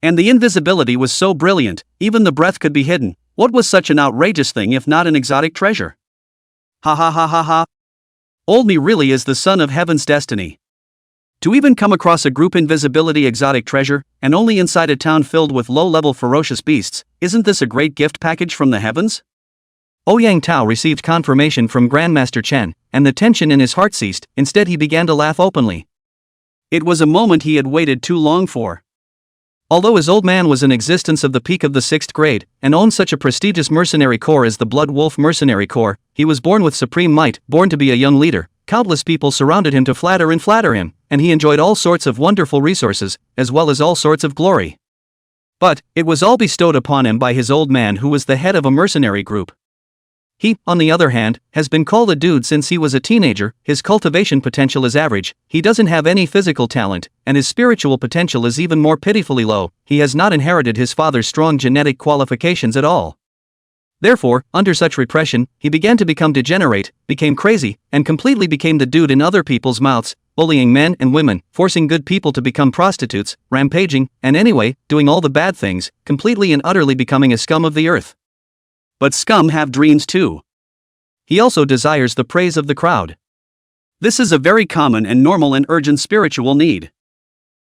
And the invisibility was so brilliant, even the breath could be hidden. What was such an outrageous thing if not an exotic treasure? Ha ha ha ha ha. Old me really is the son of heaven's destiny. To even come across a group invisibility exotic treasure, and only inside a town filled with low-level ferocious beasts, isn't this a great gift package from the heavens? Ouyang Tao received confirmation from Grandmaster Chen, and the tension in his heart ceased. Instead he began to laugh openly. It was a moment he had waited too long for. Although his old man was in existence of the peak of the 6th grade, and owned such a prestigious mercenary corps as the Blood Wolf Mercenary Corps, he was born with supreme might, born to be a young leader. Countless people surrounded him to flatter him, and he enjoyed all sorts of wonderful resources, as well as all sorts of glory. But, it was all bestowed upon him by his old man who was the head of a mercenary group. He, on the other hand, has been called a dude since he was a teenager. His cultivation potential is average, he doesn't have any physical talent, and his spiritual potential is even more pitifully low. He has not inherited his father's strong genetic qualifications at all. Therefore, under such repression, he began to become degenerate, became crazy, and completely became the dude in other people's mouths, bullying men and women, forcing good people to become prostitutes, rampaging, and anyway, doing all the bad things, completely and utterly becoming a scum of the earth. But scum have dreams too. He also desires the praise of the crowd. This is a very common and normal and urgent spiritual need.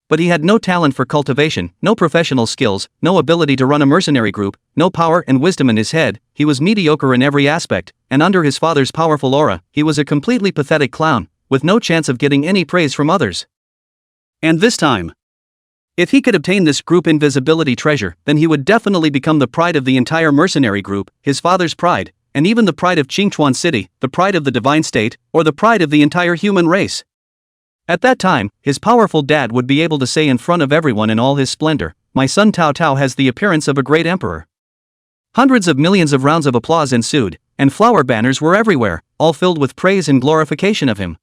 But he had no talent for cultivation, no professional skills, no ability to run a mercenary group, no power and wisdom in his head. He was mediocre in every aspect, and under his father's powerful aura, he was a completely pathetic clown, with no chance of getting any praise from others. And this time, if he could obtain this group invisibility treasure, then he would definitely become the pride of the entire mercenary group, his father's pride, and even the pride of Qingchuan City, the pride of the Divine State, or the pride of the entire human race. At that time, his powerful dad would be able to say in front of everyone in all his splendor, "My son Tao Tao has the appearance of a great emperor." Hundreds of millions of rounds of applause ensued, and flower banners were everywhere, all filled with praise and glorification of him.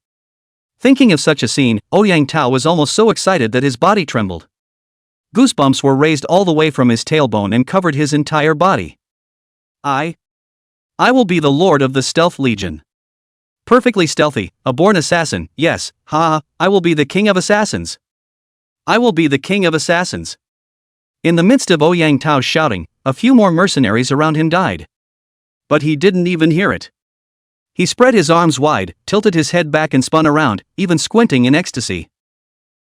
Thinking of such a scene, Ouyang Tao was almost so excited that his body trembled. Goosebumps were raised all the way from his tailbone and covered his entire body. I will be the lord of the Stealth Legion. Perfectly stealthy, a born assassin, yes, I will be the king of assassins. I will be the king of assassins. In the midst of Ouyang Tao's shouting, a few more mercenaries around him died. But he didn't even hear it. He spread his arms wide, tilted his head back and spun around, even squinting in ecstasy.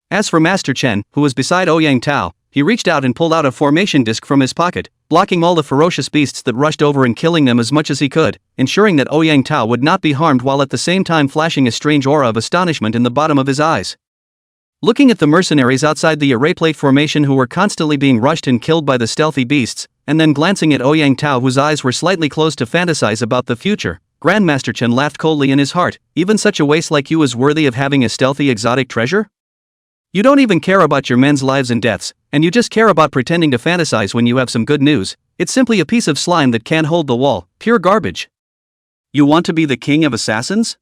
As for Master Chen, who was beside Ouyang Tao, he reached out and pulled out a formation disc from his pocket, blocking all the ferocious beasts that rushed over and killing them as much as he could, ensuring that Ouyang Tao would not be harmed while at the same time flashing a strange aura of astonishment in the bottom of his eyes. Looking at the mercenaries outside the array plate formation who were constantly being rushed and killed by the stealthy beasts, and then glancing at Ouyang Tao whose eyes were slightly closed to fantasize about the future, Grandmaster Chen laughed coldly in his heart. Even such a waste like you is worthy of having a stealthy exotic treasure? You don't even care about your men's lives and deaths, and you just care about pretending to fantasize when you have some good news. It's simply a piece of slime that can't hold the wall, pure garbage. You want to be the king of assassins?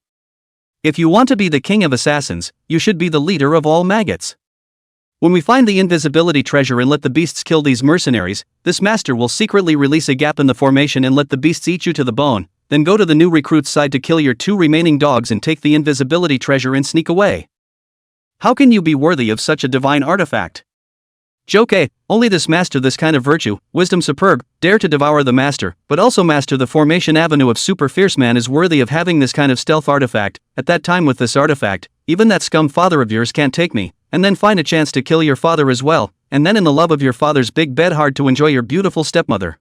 If you want to be the king of assassins, you should be the leader of all maggots. When we find the invisibility treasure and let the beasts kill these mercenaries, this master will secretly release a gap in the formation and let the beasts eat you to the bone, then go to the new recruit's side to kill your 2 remaining dogs and take the invisibility treasure and sneak away. How can you be worthy of such a divine artifact? Joke, only this master this kind of virtue, wisdom superb, dare to devour the master, but also master the formation avenue of super fierce man is worthy of having this kind of stealth artifact. At that time with this artifact, even that scum father of yours can't take me, and then find a chance to kill your father as well, and then in the love of your father's big bed hard to enjoy your beautiful stepmother.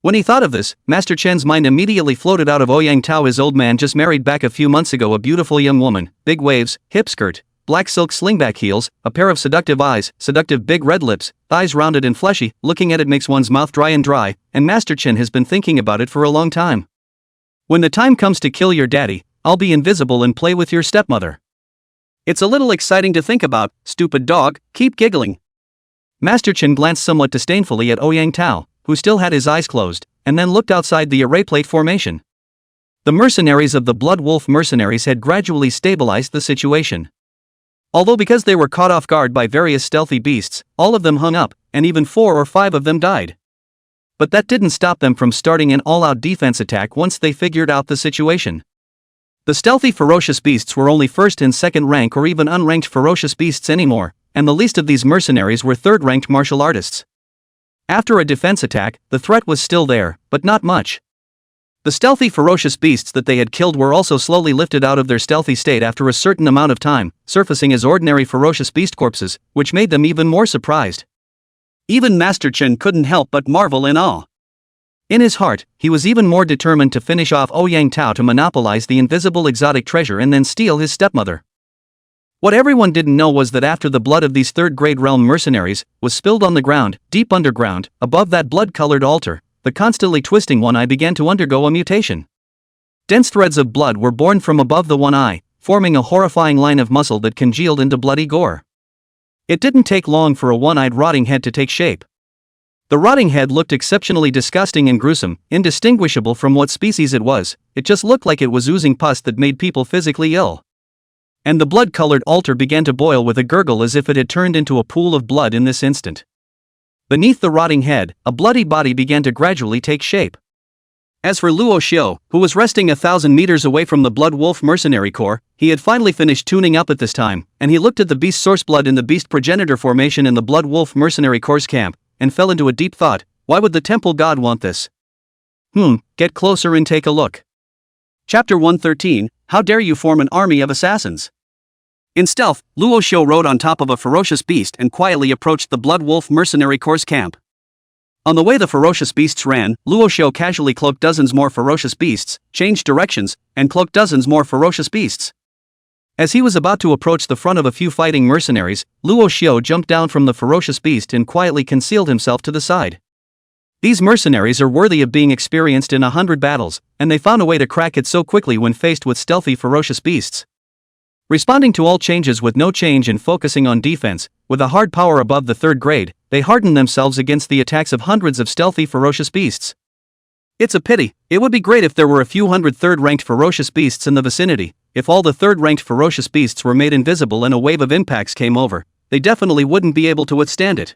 When he thought of this, Master Chen's mind immediately floated out of Ouyang Tao. His old man just married back a few months ago a beautiful young woman, big waves, hip skirt, black silk slingback heels, a pair of seductive eyes, seductive big red lips, thighs rounded and fleshy, looking at it makes one's mouth dry, and Master Chen has been thinking about it for a long time. When the time comes to kill your daddy, I'll be invisible and play with your stepmother. It's a little exciting to think about, stupid dog, keep giggling. Master Chen glanced somewhat disdainfully at Ouyang Tao, who still had his eyes closed, and then looked outside the array plate formation. The mercenaries of the Blood Wolf mercenaries had gradually stabilized the situation. Although because they were caught off guard by various stealthy beasts, all of them hung up, and even 4 or 5 of them died. But that didn't stop them from starting an all-out defense attack once they figured out the situation. The stealthy ferocious beasts were only first and second rank or even unranked ferocious beasts anymore, and the least of these mercenaries were third-ranked martial artists. After a defense attack, the threat was still there, but not much. The stealthy ferocious beasts that they had killed were also slowly lifted out of their stealthy state after a certain amount of time, surfacing as ordinary ferocious beast corpses, which made them even more surprised. Even Master Chen couldn't help but marvel in awe. In his heart, he was even more determined to finish off Ouyang Tao to monopolize the invisible exotic treasure and then steal his stepmother. What everyone didn't know was that after the blood of these third-grade realm mercenaries was spilled on the ground, deep underground, above that blood-colored altar, the constantly twisting one eye began to undergo a mutation. Dense threads of blood were born from above the one eye, forming a horrifying line of muscle that congealed into bloody gore. It didn't take long for a one-eyed rotting head to take shape. The rotting head looked exceptionally disgusting and gruesome, indistinguishable from what species it was. It just looked like it was oozing pus that made people physically ill. And the blood-colored altar began to boil with a gurgle as if it had turned into a pool of blood in this instant. Beneath the rotting head, a bloody body began to gradually take shape. As for Luo Xiu, who was resting 1,000 meters away from the Blood Wolf mercenary corps, he had finally finished tuning up at this time, and he looked at the beast source blood in the beast progenitor formation in the Blood Wolf mercenary corps camp, and fell into a deep thought. Why would the temple god want this? Get closer and take a look. Chapter 113, How dare you form an army of assassins? In stealth, Luo Xiu rode on top of a ferocious beast and quietly approached the Blood Wolf mercenary corps camp. On the way the ferocious beasts ran, Luo Xiu casually cloaked dozens more ferocious beasts, changed directions, and cloaked dozens more ferocious beasts. As he was about to approach the front of a few fighting mercenaries, Luo Xiu jumped down from the ferocious beast and quietly concealed himself to the side. These mercenaries are worthy of being experienced in 100 battles, and they found a way to crack it so quickly when faced with stealthy ferocious beasts. Responding to all changes with no change and focusing on defense, with a hard power above the 3rd grade, they hardened themselves against the attacks of hundreds of stealthy ferocious beasts. It's a pity. It would be great if there were a few hundred 3rd-ranked ferocious beasts in the vicinity. If all the 3rd-ranked ferocious beasts were made invisible and a wave of impacts came over, they definitely wouldn't be able to withstand it.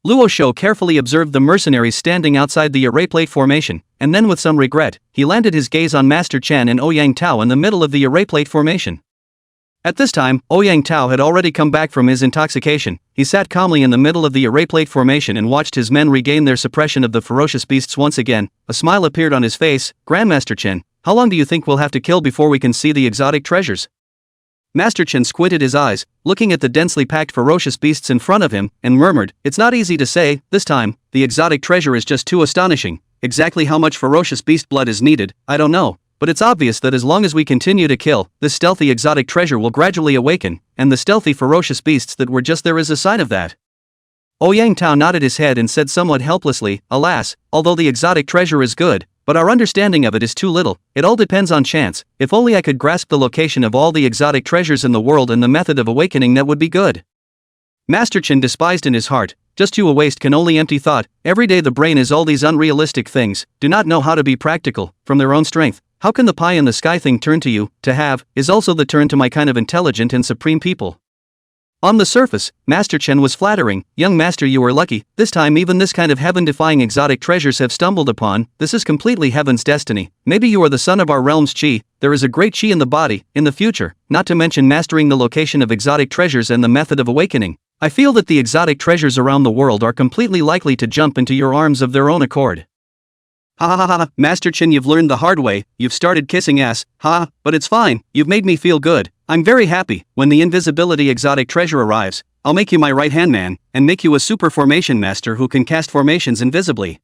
Luo Xiu carefully observed the mercenaries standing outside the array plate formation, and then with some regret, he landed his gaze on Master Chen and Ouyang Tao in the middle of the array plate formation. At this time, Ouyang Tao had already come back from his intoxication. He sat calmly in the middle of the array plate formation and watched his men regain their suppression of the ferocious beasts once again. A smile appeared on his face. Grandmaster Chen, how long do you think we'll have to kill before we can see the exotic treasures? Master Chen squinted his eyes, looking at the densely packed ferocious beasts in front of him, and murmured, "It's not easy to say, this time, the exotic treasure is just too astonishing. Exactly how much ferocious beast blood is needed, I don't know, but it's obvious that as long as we continue to kill, this stealthy exotic treasure will gradually awaken, and the stealthy ferocious beasts that were just there is a sign of that." Ouyang Tao nodded his head and said somewhat helplessly, "Alas, although the exotic treasure is good, but our understanding of it is too little. It all depends on chance. If only I could grasp the location of all the exotic treasures in the world and the method of awakening, that would be good." Master Chen despised in his heart, "Just to a waste can only empty thought. Every day the brain is all these unrealistic things, do not know how to be practical, from their own strength. How can the pie in the sky thing turn to you, to have, is also the turn to my kind of intelligent and supreme people?" On the surface, Master Chen was flattering. "Young master, you are lucky, this time even this kind of heaven-defying exotic treasures have stumbled upon, this is completely heaven's destiny. Maybe you are the son of our realm's chi, there is a great chi in the body, in the future, not to mention mastering the location of exotic treasures and the method of awakening. I feel that the exotic treasures around the world are completely likely to jump into your arms of their own accord." "Ha ha ha ha, Master Chen, you've learned the hard way, you've started kissing ass, ha, but it's fine, you've made me feel good. I'm very happy. When the invisibility exotic treasure arrives, I'll make you my right-hand man, and make you a super formation master who can cast formations invisibly."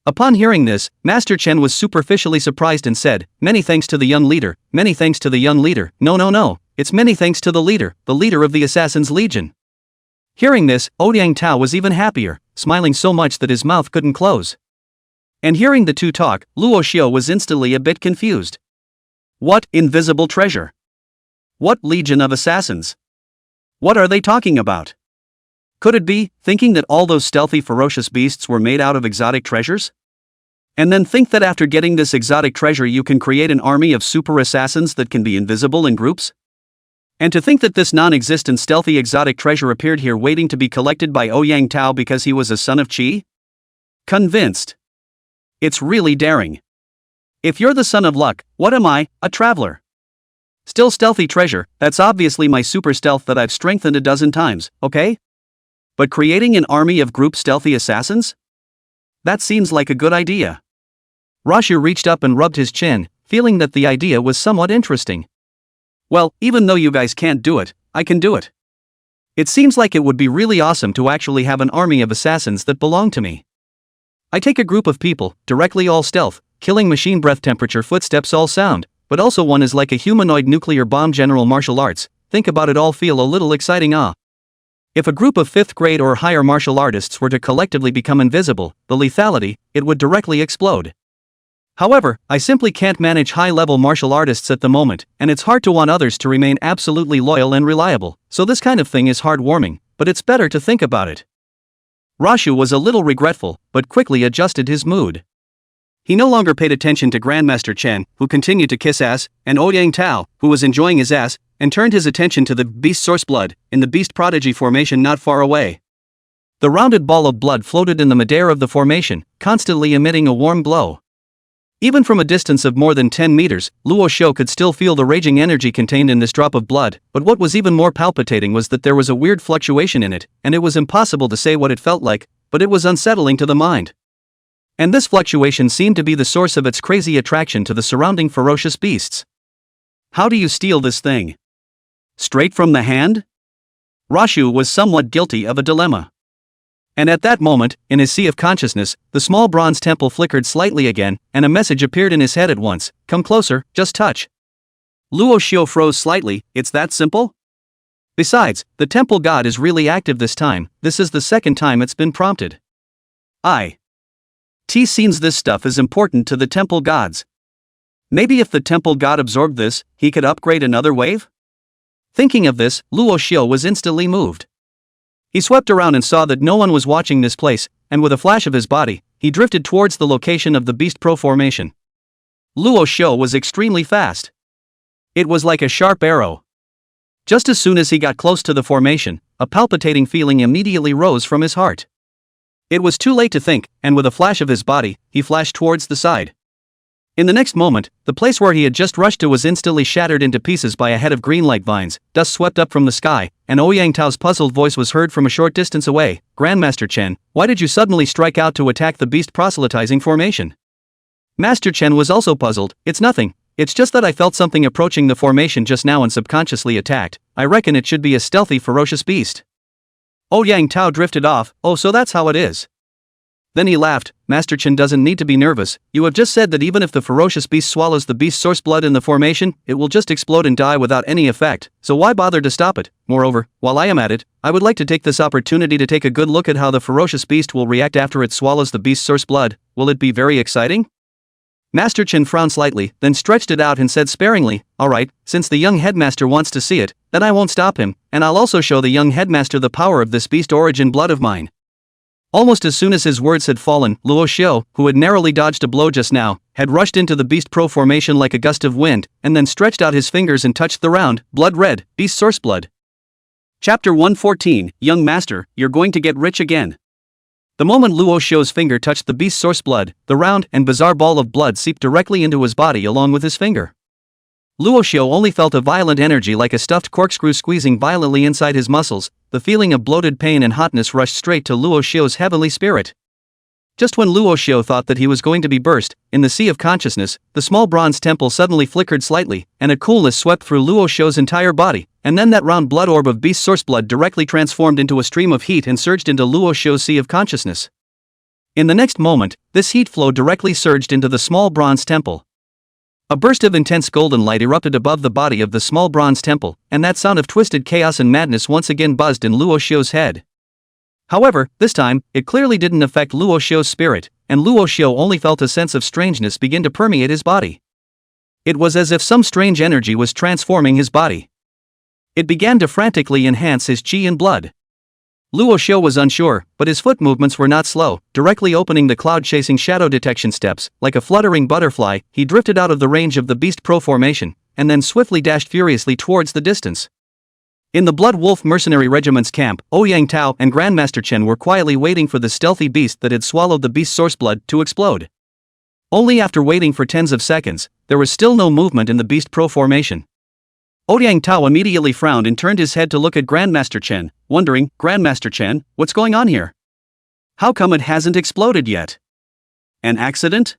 Upon hearing this, Master Chen was superficially surprised and said, "Many thanks to the young leader, many thanks to the young leader. No, it's many thanks to the leader of the Assassin's Legion." Hearing this, Ouyang Tao was even happier, smiling so much that his mouth couldn't close. And hearing the two talk, Luo Xiu was instantly a bit confused. What invisible treasure? What legion of assassins? What are they talking about? Could it be, thinking that all those stealthy ferocious beasts were made out of exotic treasures? And then think that after getting this exotic treasure you can create an army of super assassins that can be invisible in groups? And to think that this non-existent stealthy exotic treasure appeared here waiting to be collected by Ouyang Tao because he was a son of Qi? Convinced. It's really daring. If you're the son of luck, what am I, a traveler? Still stealthy treasure, that's obviously my super stealth that I've strengthened a dozen times, okay? But creating an army of group stealthy assassins? That seems like a good idea. Rashu reached up and rubbed his chin, feeling that the idea was somewhat interesting. Well, even though you guys can't do it, I can do it. It seems like it would be really awesome to actually have an army of assassins that belong to me. I take a group of people, directly all stealth, killing machine breath temperature footsteps all sound, but also one is like a humanoid nuclear bomb general martial arts. Think about it, all feel a little exciting. If a group of 5th grade or higher martial artists were to collectively become invisible, the lethality, it would directly explode. However, I simply can't manage high-level martial artists at the moment, and it's hard to want others to remain absolutely loyal and reliable, so this kind of thing is heartwarming, but it's better to think about it. Rashu was a little regretful, but quickly adjusted his mood. He no longer paid attention to Grandmaster Chen, who continued to kiss ass, and Ouyang Tao, who was enjoying his ass, and turned his attention to the beast source blood, in the beast prodigy formation not far away. The rounded ball of blood floated in the midair of the formation, constantly emitting a warm glow. Even from a distance of more than 10 meters, Luo Xiu could still feel the raging energy contained in this drop of blood, but what was even more palpitating was that there was a weird fluctuation in it, and it was impossible to say what it felt like, but it was unsettling to the mind. And this fluctuation seemed to be the source of its crazy attraction to the surrounding ferocious beasts. How do you steal this thing? Straight from the hand? Rashu was somewhat guilty of a dilemma. And at that moment, in his sea of consciousness, the small bronze temple flickered slightly again, and a message appeared in his head at once. Come closer, just touch. Luo Xiu froze slightly. It's that simple? Besides, the temple god is really active this time. This is the second time it's been prompted. Seems this stuff is important to the temple gods. Maybe if the temple god absorbed this, he could upgrade another wave? Thinking of this, Luo Xiu was instantly moved. He swept around and saw that no one was watching this place, and with a flash of his body, he drifted towards the location of the beast pro formation. Luo Xiu was extremely fast. It was like a sharp arrow. Just as soon as he got close to the formation, a palpitating feeling immediately rose from his heart. It was too late to think, and with a flash of his body, he flashed towards the side. In the next moment, the place where he had just rushed to was instantly shattered into pieces by a head of green like vines. Dust swept up from the sky, and Ouyang Tao's puzzled voice was heard from a short distance away. Grandmaster Chen, why did you suddenly strike out to attack the beast proselytizing formation? Master Chen was also puzzled. It's nothing, it's just that I felt something approaching the formation just now and subconsciously attacked. I reckon it should be a stealthy ferocious beast. Ouyang Tao drifted off. Oh, so that's how it is. Then he laughed. Master Chen doesn't need to be nervous. You have just said that even if the ferocious beast swallows the beast's source blood in the formation, it will just explode and die without any effect, so why bother to stop it? Moreover, while I am at it, I would like to take this opportunity to take a good look at how the ferocious beast will react after it swallows the beast's source blood. Will it be very exciting? Master Chen frowned slightly, then stretched it out and said sparingly, alright, since the young headmaster wants to see it, then I won't stop him, and I'll also show the young headmaster the power of this beast origin blood of mine. Almost as soon as his words had fallen, Luo Xiu, who had narrowly dodged a blow just now, had rushed into the beast pro formation like a gust of wind, and then stretched out his fingers and touched the round, blood-red, beast source blood. Chapter 114, Young Master, you're going to get rich again. The moment Luo Xiu's finger touched the beast's source blood, the round and bizarre ball of blood seeped directly into his body along with his finger. Luo Xiu only felt a violent energy like a stuffed corkscrew squeezing violently inside his muscles. The feeling of bloated pain and hotness rushed straight to Luo Xiu's heavenly spirit. Just when Luo Xiu thought that he was going to be burst, in the sea of consciousness, the small bronze temple suddenly flickered slightly, and a coolness swept through Luo Xiu's entire body, and then that round blood orb of beast source blood directly transformed into a stream of heat and surged into Luo Xiu's sea of consciousness. In the next moment, this heat flow directly surged into the small bronze temple. A burst of intense golden light erupted above the body of the small bronze temple, and that sound of twisted chaos and madness once again buzzed in Luo Xiu's head. However, this time, it clearly didn't affect Luo Xiu's spirit, and Luo Xiu only felt a sense of strangeness begin to permeate his body. It was as if some strange energy was transforming his body. It began to frantically enhance his qi and blood. Luo Xiu was unsure, but his foot movements were not slow. Directly opening the cloud-chasing shadow detection steps, like a fluttering butterfly, he drifted out of the range of the beast pro formation, and then swiftly dashed furiously towards the distance. In the Blood Wolf Mercenary Regiment's camp, Ouyang Tao and Grandmaster Chen were quietly waiting for the stealthy beast that had swallowed the beast's source blood to explode. Only after waiting for tens of seconds, there was still no movement in the beast pro formation. Ouyang Tao immediately frowned and turned his head to look at Grandmaster Chen, wondering, Grandmaster Chen, what's going on here? How come it hasn't exploded yet? An accident?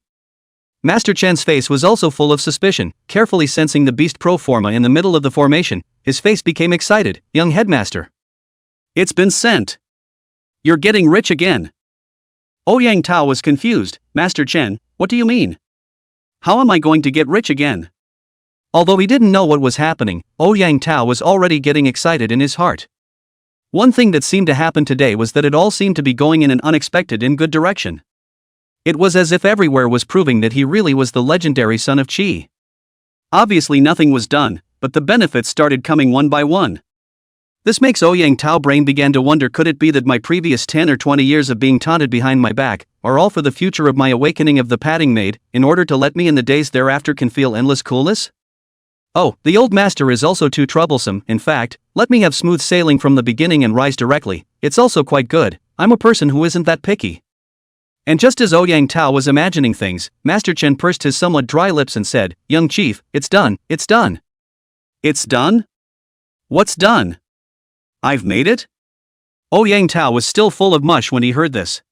Master Chen's face was also full of suspicion. Carefully sensing the beast pro forma in the middle of the formation, his face became excited. Young headmaster. It's been sent. You're getting rich again. Ouyang Tao was confused. Master Chen, what do you mean? How am I going to get rich again? Although he didn't know what was happening, Ouyang Tao was already getting excited in his heart. One thing that seemed to happen today was that it all seemed to be going in an unexpected and good direction. It was as if everywhere was proving that he really was the legendary son of Qi. Obviously nothing was done, but the benefits started coming one by one. This makes Ouyang Tao brain began to wonder, could it be that my previous 10 or 20 years of being taunted behind my back are all for the future of my awakening of the padding maid, in order to let me in the days thereafter can feel endless coolness? Oh, the old master is also too troublesome. In fact, let me have smooth sailing from the beginning and rise directly. It's also quite good. I'm a person who isn't that picky. And just as Ouyang Tao was imagining things, Master Chen pursed his somewhat dry lips and said, Young chief, it's done, it's done. It's done? What's done? I've made it? Ouyang Tao was still full of mush when he heard this.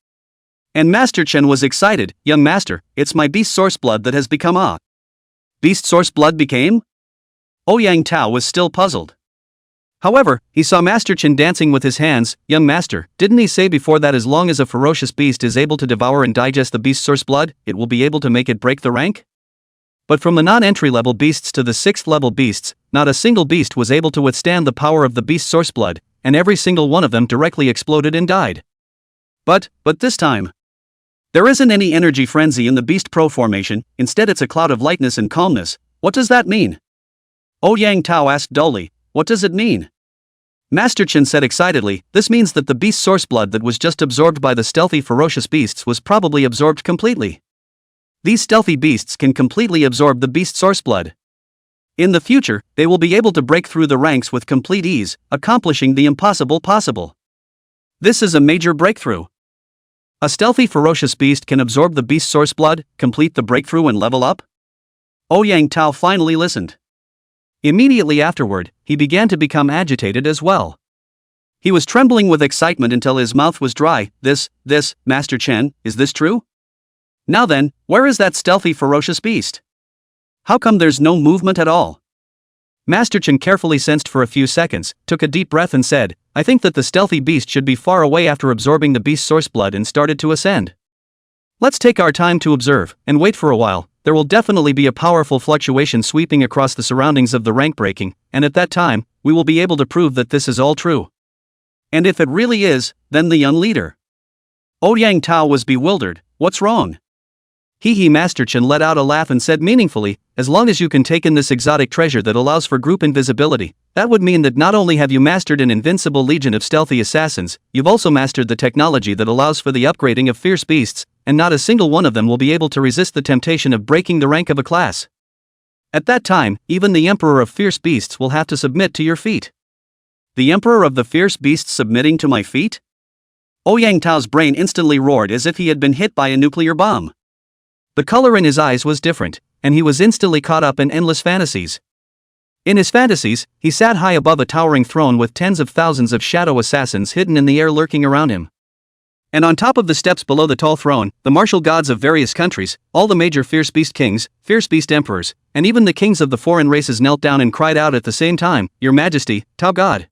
And Master Chen was excited. Young master, it's my beast source blood that has become a. Beast source blood became? Ouyang Tao was still puzzled. However, he saw Master Chen dancing with his hands. Young master, didn't he say before that as long as a ferocious beast is able to devour and digest the beast's source blood, it will be able to make it break the rank? But from the non-entry level beasts to the 6th level beasts, not a single beast was able to withstand the power of the beast's source blood, and every single one of them directly exploded and died. But this time, there isn't any energy frenzy in the beast pro formation. Instead it's a cloud of lightness and calmness. What does that mean? Ouyang Tao asked dully, what does it mean? Master Chen said excitedly, this means that the beast source blood that was just absorbed by the stealthy ferocious beasts was probably absorbed completely. These stealthy beasts can completely absorb the beast source blood. In the future, they will be able to break through the ranks with complete ease, accomplishing the impossible possible. This is a major breakthrough. A stealthy ferocious beast can absorb the beast source blood, complete the breakthrough and level up? Ouyang Tao finally listened. Immediately afterward, he began to become agitated as well. He was trembling with excitement until his mouth was dry. This, Master Chen, is this true? Now then, where is that stealthy ferocious beast? How come there's no movement at all? Master Chen carefully sensed for a few seconds, took a deep breath and said, I think that the stealthy beast should be far away after absorbing the beast's source blood and started to ascend. Let's take our time to observe, and wait for a while. There will definitely be a powerful fluctuation sweeping across the surroundings of the rank breaking, and at that time, we will be able to prove that this is all true. And if it really is, then the young leader. Ouyang Tao was bewildered. What's wrong? Master Chen let out a laugh and said meaningfully, as long as you can take in this exotic treasure that allows for group invisibility, that would mean that not only have you mastered an invincible legion of stealthy assassins, you've also mastered the technology that allows for the upgrading of fierce beasts, and not a single one of them will be able to resist the temptation of breaking the rank of a class. At that time, even the Emperor of Fierce Beasts will have to submit to your feet. The Emperor of the Fierce Beasts submitting to my feet? Ouyang Tao's brain instantly roared as if he had been hit by a nuclear bomb. The color in his eyes was different, and he was instantly caught up in endless fantasies. In his fantasies, he sat high above a towering throne with tens of thousands of shadow assassins hidden in the air lurking around him. And on top of the steps below the tall throne, the martial gods of various countries, all the major fierce beast kings, fierce beast emperors, and even the kings of the foreign races knelt down and cried out at the same time, Your Majesty, Tao God.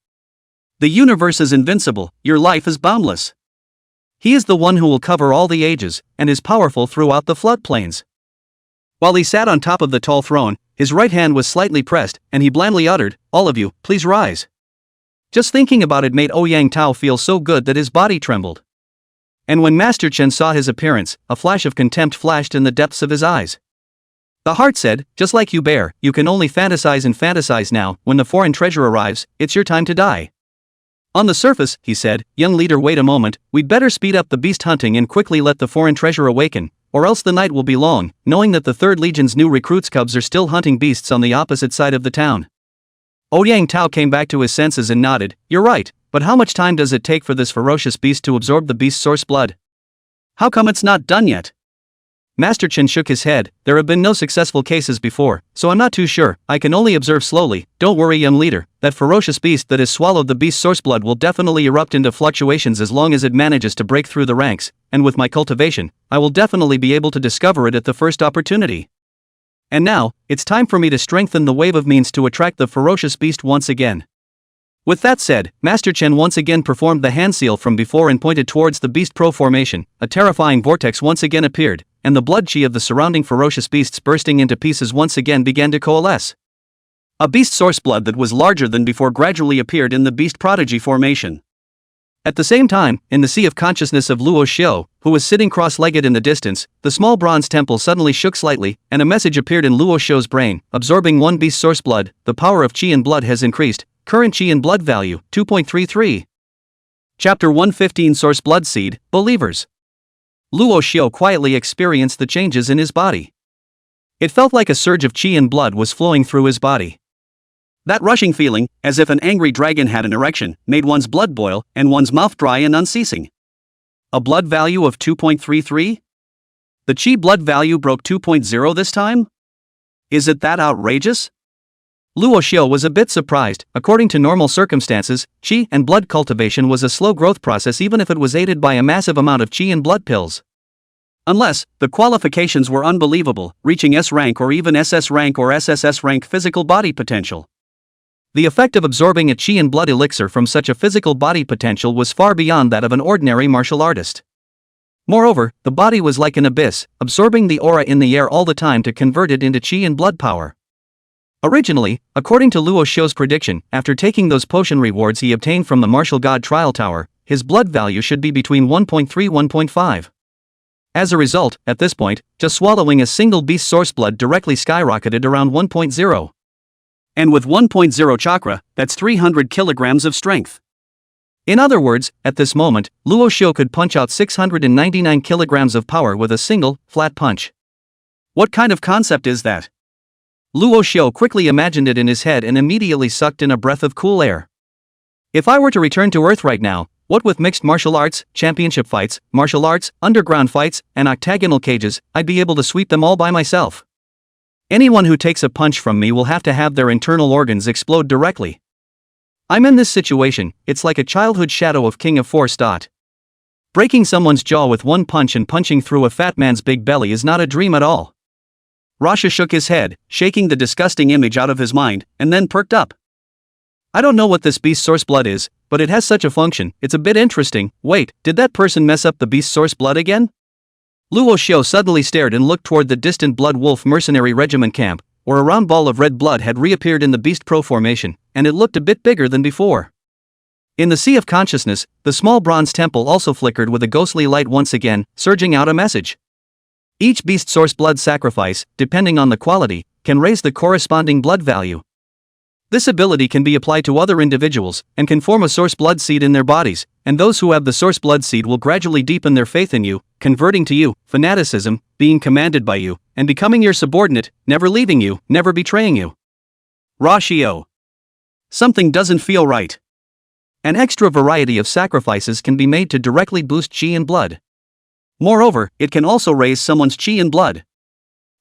The universe is invincible, your life is boundless. He is the one who will cover all the ages, and is powerful throughout the floodplains. While he sat on top of the tall throne, his right hand was slightly pressed, and he blandly uttered, All of you, please rise. Just thinking about it made Ouyang Tao feel so good that his body trembled. And when Master Chen saw his appearance, a flash of contempt flashed in the depths of his eyes. The heart said, just like you bear, you can only fantasize and fantasize now. When the foreign treasure arrives, it's your time to die. On the surface, he said, young leader, wait a moment, we'd better speed up the beast hunting and quickly let the foreign treasure awaken, or else the night will be long, knowing that the 3rd Legion's new recruits cubs are still hunting beasts on the opposite side of the town. Ouyang Tao came back to his senses and nodded, you're right, but how much time does it take for this ferocious beast to absorb the beast's source blood? How come it's not done yet? Master Chen shook his head, there have been no successful cases before, so I'm not too sure, I can only observe slowly. Don't worry young leader, that ferocious beast that has swallowed the beast's source blood will definitely erupt into fluctuations as long as it manages to break through the ranks, and with my cultivation, I will definitely be able to discover it at the first opportunity. And now, it's time for me to strengthen the wave of means to attract the ferocious beast once again. With that said, Master Chen once again performed the hand seal from before and pointed towards the beast pro formation. A terrifying vortex once again appeared, and the blood chi of the surrounding ferocious beasts bursting into pieces once again began to coalesce. A beast source blood that was larger than before gradually appeared in the beast prodigy formation. At the same time, in the sea of consciousness of Luo Xiu, who was sitting cross-legged in the distance, the small bronze temple suddenly shook slightly, and a message appeared in Luo Xiu's brain, absorbing 1 beast source blood, the power of chi and blood has increased. Current chi and blood value, 2.33. Chapter 115 Source Blood Seed, Believers. Luo Xiu quietly experienced the changes in his body. It felt like a surge of chi and blood was flowing through his body. That rushing feeling, as if an angry dragon had an erection, made one's blood boil, and one's mouth dry and unceasing. A blood value of 2.33? The chi blood value broke 2.0 this time? Is it that outrageous? Luo Xiu was a bit surprised. According to normal circumstances, chi and blood cultivation was a slow growth process even if it was aided by a massive amount of chi and blood pills. Unless, the qualifications were unbelievable, reaching S rank or even SS rank or SSS rank physical body potential. The effect of absorbing a chi and blood elixir from such a physical body potential was far beyond that of an ordinary martial artist. Moreover, the body was like an abyss, absorbing the aura in the air all the time to convert it into chi and blood power. Originally, according to Luo Xiu's prediction, after taking those potion rewards he obtained from the martial god trial tower, his blood value should be between 1.3–1.5. As a result, at this point, just swallowing a single beast source blood directly skyrocketed around 1.0. And with 1.0 chakra, that's 300 kilograms of strength. In other words, at this moment, Luo Xiu could punch out 699 kilograms of power with a single, flat punch. What kind of concept is that? Luo Xiu quickly imagined it in his head and immediately sucked in a breath of cool air. If I were to return to Earth right now, what with mixed martial arts, championship fights, martial arts, underground fights, and octagonal cages, I'd be able to sweep them all by myself. Anyone who takes a punch from me will have to have their internal organs explode directly. I'm in this situation, it's like a childhood shadow of King of Force. Breaking someone's jaw with one punch and punching through a fat man's big belly is not a dream at all. Rasha shook his head, shaking the disgusting image out of his mind, and then perked up. I don't know what this beast source blood is, but it has such a function, it's a bit interesting. Wait, did that person mess up the beast source blood again? Luo Xiu suddenly stared and looked toward the distant blood wolf mercenary regiment camp, where a round ball of red blood had reappeared in the beast pro formation, and it looked a bit bigger than before. In the sea of consciousness, the small bronze temple also flickered with a ghostly light once again, surging out a message. Each beast source blood sacrifice, depending on the quality, can raise the corresponding blood value. This ability can be applied to other individuals, and can form a source blood seed in their bodies, and those who have the source blood seed will gradually deepen their faith in you, converting to you, fanaticism, being commanded by you, and becoming your subordinate, never leaving you, never betraying you. Luo Xiu. Something doesn't feel right. An extra variety of sacrifices can be made to directly boost qi and blood. Moreover, it can also raise someone's qi and blood.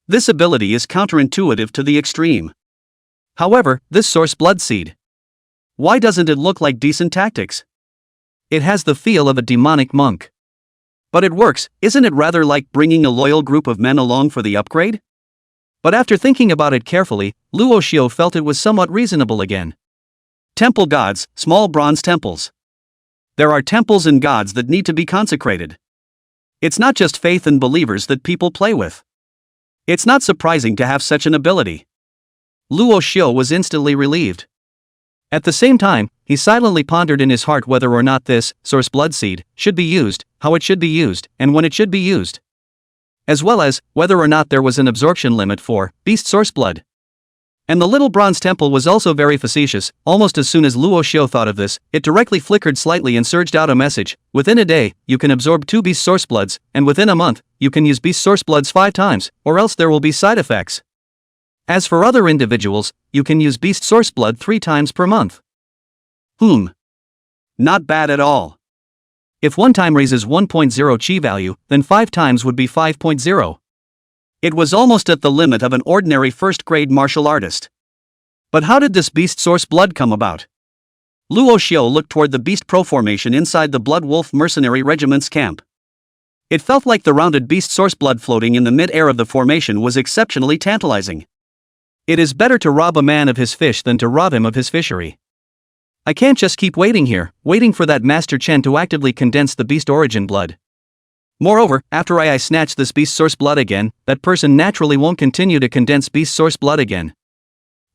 This ability is counterintuitive to the extreme. However, this source blood seed. Why doesn't it look like decent tactics? It has the feel of a demonic monk. But it works, isn't it rather like bringing a loyal group of men along for the upgrade? But after thinking about it carefully, Luo Xiu felt it was somewhat reasonable again. Temple gods, small bronze temples. There are temples and gods that need to be consecrated. It's not just faith and believers that people play with. It's not surprising to have such an ability. Luo Xiu was instantly relieved. At the same time, he silently pondered in his heart whether or not this source blood seed should be used, how it should be used, and when it should be used. As well as whether or not there was an absorption limit for beast source blood. And the little bronze temple was also very facetious. Almost as soon as Luo Xiu thought of this, it directly flickered slightly and surged out a message. Within a day, you can absorb 2 beast source bloods, and within a month, you can use beast source bloods 5 times, or else there will be side effects. As for other individuals, you can use beast source blood 3 times per month. Not bad at all. If 1 time raises 1.0 chi value, then 5 times would be 5.0. It was almost at the limit of an ordinary first-grade martial artist. But how did this beast source blood come about? Luo Xiu looked toward the beast pro formation inside the blood wolf mercenary regiment's camp. It felt like the rounded beast source blood floating in the mid-air of the formation was exceptionally tantalizing. It is better to rob a man of his fish than to rob him of his fishery. I can't just keep waiting here, waiting for that Master Chen to actively condense the beast origin blood. Moreover, after I snatch this beast source blood again, that person naturally won't continue to condense beast source blood again.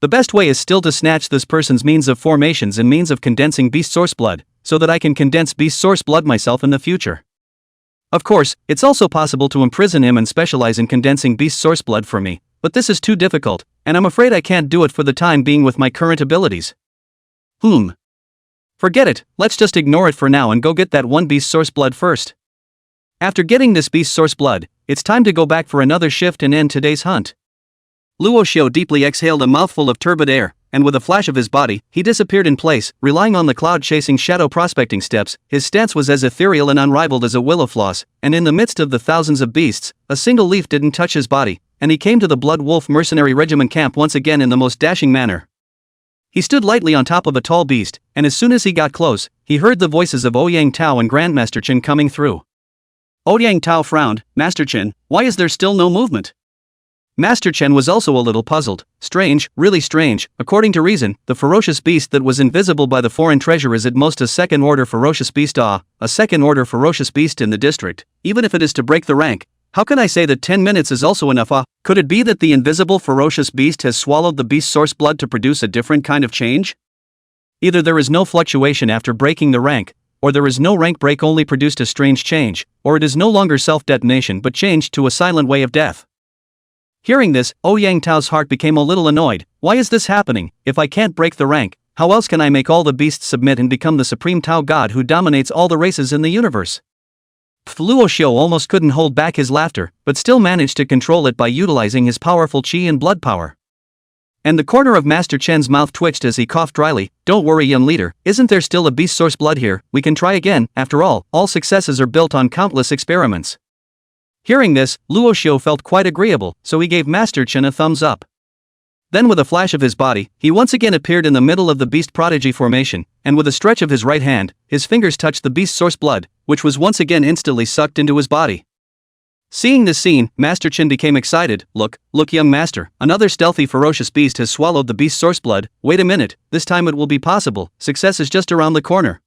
The best way is still to snatch this person's means of formations and means of condensing beast source blood, so that I can condense beast source blood myself in the future. Of course, it's also possible to imprison him and specialize in condensing beast source blood for me, but this is too difficult, and I'm afraid I can't do it for the time being with my current abilities. Forget it, let's just ignore it for now and go get that 1 beast source blood first. After getting this beast source blood, it's time to go back for another shift and end today's hunt. Luo Xiu deeply exhaled a mouthful of turbid air, and with a flash of his body, he disappeared in place, relying on the cloud-chasing shadow prospecting steps. His stance was as ethereal and unrivaled as a willow floss, and in the midst of the thousands of beasts, a single leaf didn't touch his body, and he came to the Blood Wolf mercenary regiment camp once again in the most dashing manner. He stood lightly on top of a tall beast, and as soon as he got close, he heard the voices of Ouyang Tao and Grandmaster Chen coming through. Ouyang Tao frowned. Master Chen, why is there still no movement? Master Chen was also a little puzzled. Strange, really strange. According to reason, the ferocious beast that was invisible by the foreign treasure is at most a second-order ferocious beast. A second-order ferocious beast in the district, even if it is to break the rank. How can I say that 10 minutes is also enough? Could it be that the invisible ferocious beast has swallowed the beast source blood to produce a different kind of change? Either there is no fluctuation after breaking the rank, or there is no rank break only produced a strange change, or it is no longer self-detonation but changed to a silent way of death. Hearing this, Ouyang Tao's heart became a little annoyed. Why is this happening? If I can't break the rank, how else can I make all the beasts submit and become the supreme Tao god who dominates all the races in the universe? Luo Xiu almost couldn't hold back his laughter, but still managed to control it by utilizing his powerful qi and blood power. And the corner of Master Chen's mouth twitched as he coughed dryly. Don't worry, young leader, isn't there still a beast source blood here? We can try again. After all successes are built on countless experiments. Hearing this, Luo Xiu felt quite agreeable, so he gave Master Chen a thumbs up. Then with a flash of his body, he once again appeared in the middle of the beast prodigy formation, and with a stretch of his right hand, his fingers touched the beast source blood, which was once again instantly sucked into his body. Seeing this scene, Master Qin became excited. Look, young master, another stealthy ferocious beast has swallowed the beast's source blood. Wait a minute, this time it will be possible, success is just around the corner.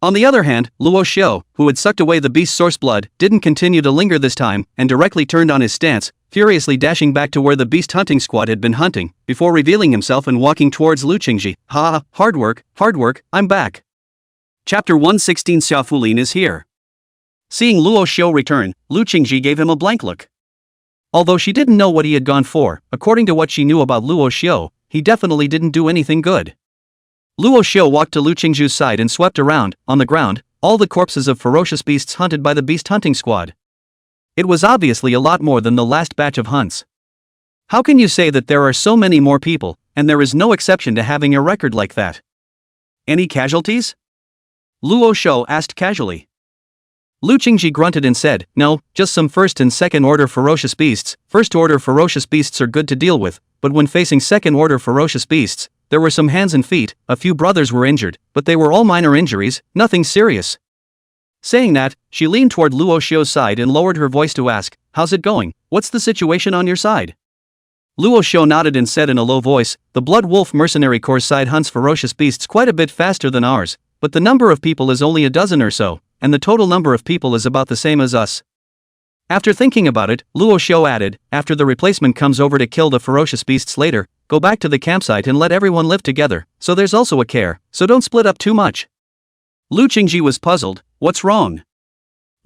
On the other hand, Luo Xiu, who had sucked away the beast's source blood, didn't continue to linger this time, and directly turned on his stance, furiously dashing back to where the beast hunting squad had been hunting, before revealing himself and walking towards Lu Qingci. Ha, hard work, I'm back. Chapter 116 Xiaofulin is here. Seeing Luo Xiu return, Lu Qingci gave him a blank look. Although she didn't know what he had gone for, according to what she knew about Luo Xiu, he definitely didn't do anything good. Luo Xiu walked to Lu Qingci's side and swept around, on the ground, all the corpses of ferocious beasts hunted by the beast hunting squad. It was obviously a lot more than the last batch of hunts. How can you say that there are so many more people, and there is no exception to having a record like that? Any casualties? Luo Xiu asked casually. Lu Qingci grunted and said, no, just some first and second order ferocious beasts. First order ferocious beasts are good to deal with, but when facing second order ferocious beasts, there were some hands and feet, a few brothers were injured, but they were all minor injuries, nothing serious. Saying that, she leaned toward Luo Xiu's side and lowered her voice to ask, how's it going? What's the situation on your side? Luo Xiu nodded and said in a low voice, the Blood Wolf Mercenary Corps side hunts ferocious beasts quite a bit faster than ours, but the number of people is only a dozen or so, and the total number of people is about the same as us. After thinking about it, Luo Xiu added, after the replacement comes over to kill the ferocious beasts later, go back to the campsite and let everyone live together, so there's also a care, so don't split up too much. Lu Qingci was puzzled, what's wrong?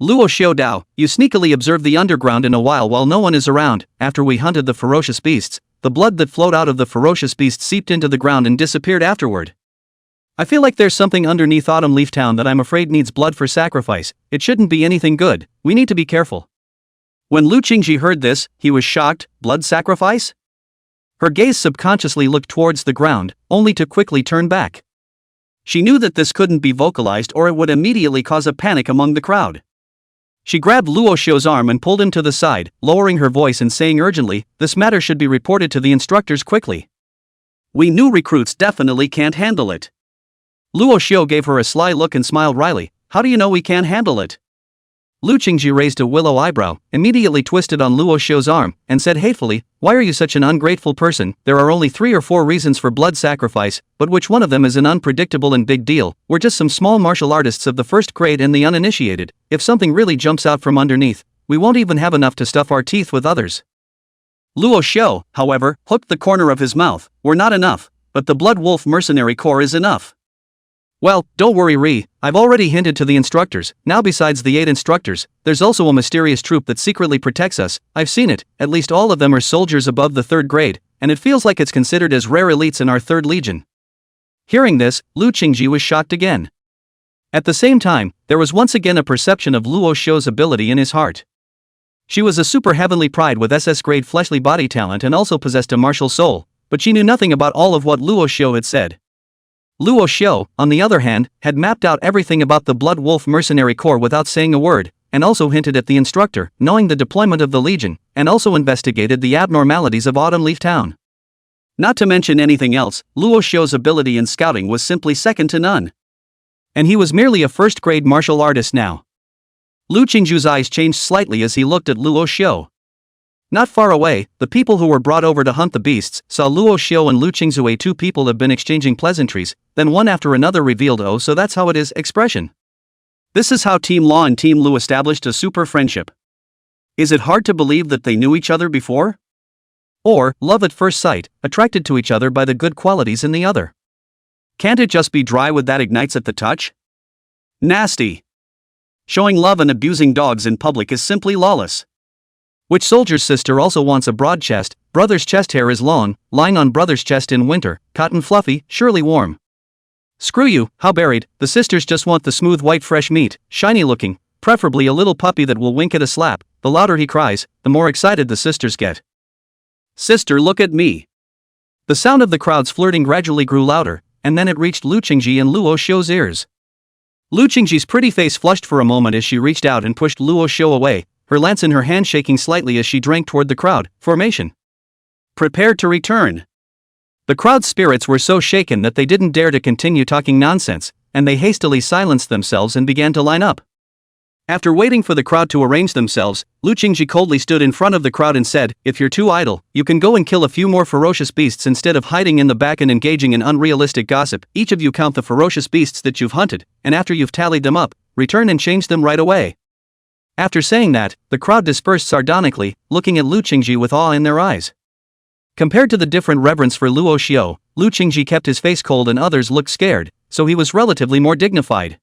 Luo Xiu Dao, you sneakily observed the underground in a while no one is around. After we hunted the ferocious beasts, the blood that flowed out of the ferocious beasts seeped into the ground and disappeared afterward. I feel like there's something underneath Autumn Leaf Town that I'm afraid needs blood for sacrifice. It shouldn't be anything good, we need to be careful. When Lu Qingci heard this, he was shocked. Blood sacrifice? Her gaze subconsciously looked towards the ground, only to quickly turn back. She knew that this couldn't be vocalized or it would immediately cause a panic among the crowd. She grabbed Luo Xiu's arm and pulled him to the side, lowering her voice and saying urgently, this matter should be reported to the instructors quickly. We new recruits definitely can't handle it. Luo Xiu gave her a sly look and smiled wryly, how do you know we can't handle it? Lu Qingci raised a willow eyebrow, immediately twisted on Luo Xiu's arm, and said hatefully, why are you such an ungrateful person? There are only 3 or 4 reasons for blood sacrifice, but which one of them is an unpredictable and big deal? We're just some small martial artists of the first grade and the uninitiated. If something really jumps out from underneath, we won't even have enough to stuff our teeth with others. Luo Xiu, however, hooked the corner of his mouth, we're not enough, but the Blood Wolf Mercenary Corps is enough. Well, don't worry I've already hinted to the instructors. Now besides the 8 instructors, there's also a mysterious troop that secretly protects us. I've seen it, at least all of them are soldiers above the 3rd grade, and it feels like it's considered as rare elites in our 3rd legion. Hearing this, Lu Qingci was shocked again. At the same time, there was once again a perception of Luo Xiu's ability in his heart. She was a super heavenly pride with SS grade fleshly body talent and also possessed a martial soul, but she knew nothing about all of what Luo Xiu had said. Luo Xiu, on the other hand, had mapped out everything about the Blood Wolf Mercenary Corps without saying a word, and also hinted at the instructor, knowing the deployment of the Legion, and also investigated the abnormalities of Autumn Leaf Town. Not to mention anything else, Luo Xiu's ability in scouting was simply second to none. And he was merely a first-grade martial artist now. Lu Qingci's eyes changed slightly as he looked at Luo Xiu. Not far away, the people who were brought over to hunt the beasts saw Luo Xiu and Lu Qingci. 2 people have been exchanging pleasantries, then one after another revealed, oh so that's how it is, expression. This is how Team Law and Team Lu established a super friendship. Is it hard to believe that they knew each other before? Or, love at first sight, attracted to each other by the good qualities in the other? Can't it just be dry wood that ignites at the touch? Nasty. Showing love and abusing dogs in public is simply lawless. Which soldier's sister also wants a broad chest? Brother's chest hair is long, lying on brother's chest in winter, cotton fluffy, surely warm. Screw you, how buried, the sisters just want the smooth white fresh meat, shiny looking, preferably a little puppy that will wink at a slap. The louder he cries, the more excited the sisters get. Sister, look at me. The sound of the crowd's flirting gradually grew louder, and then it reached Lu Qingci and Luo Xiu's ears. Lu Qingci's pretty face flushed for a moment as she reached out and pushed Luo Xiu away, her lance in her hand shaking slightly as she drank toward the crowd. Formation. Prepared to return. The crowd's spirits were so shaken that they didn't dare to continue talking nonsense, and they hastily silenced themselves and began to line up. After waiting for the crowd to arrange themselves, Lu Qingci coldly stood in front of the crowd and said, "If you're too idle, you can go and kill a few more ferocious beasts instead of hiding in the back and engaging in unrealistic gossip. Each of you count the ferocious beasts that you've hunted, and after you've tallied them up, return and change them right away." After saying that, the crowd dispersed sardonically, looking at Lu Qingci with awe in their eyes. Compared to the different reverence for Luo Xiu, Lu Qingci kept his face cold and others looked scared, so he was relatively more dignified.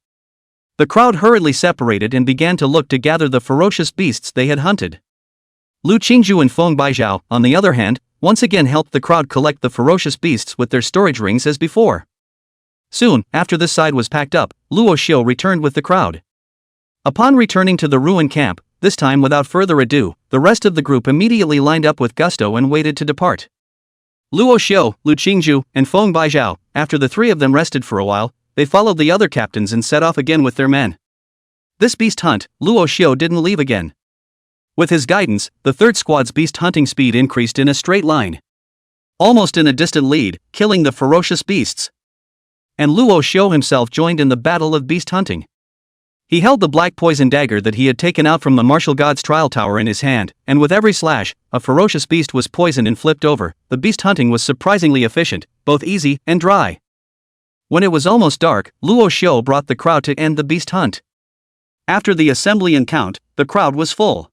The crowd hurriedly separated and began to look to gather the ferocious beasts they had hunted. Lu Qingju and Feng Baijiao, on the other hand, once again helped the crowd collect the ferocious beasts with their storage rings as before. Soon, after this side was packed up, Luo Xiu returned with the crowd. Upon returning to the ruin camp, this time without further ado, the rest of the group immediately lined up with gusto and waited to depart. Luo Xiu, Lu Qingju, and Feng Baijiao, after the three of them rested for a while, they followed the other captains and set off again with their men. This beast hunt, Luo Xiu didn't leave again. With his guidance, the third squad's beast hunting speed increased in a straight line, almost in a distant lead, killing the ferocious beasts. And Luo Xiu himself joined in the battle of beast hunting. He held the black poison dagger that he had taken out from the martial god's trial tower in his hand, and with every slash, a ferocious beast was poisoned and flipped over. The beast hunting was surprisingly efficient, both easy and dry. When it was almost dark, Luo Xiu brought the crowd to end the beast hunt. After the assembly and count, the crowd was full.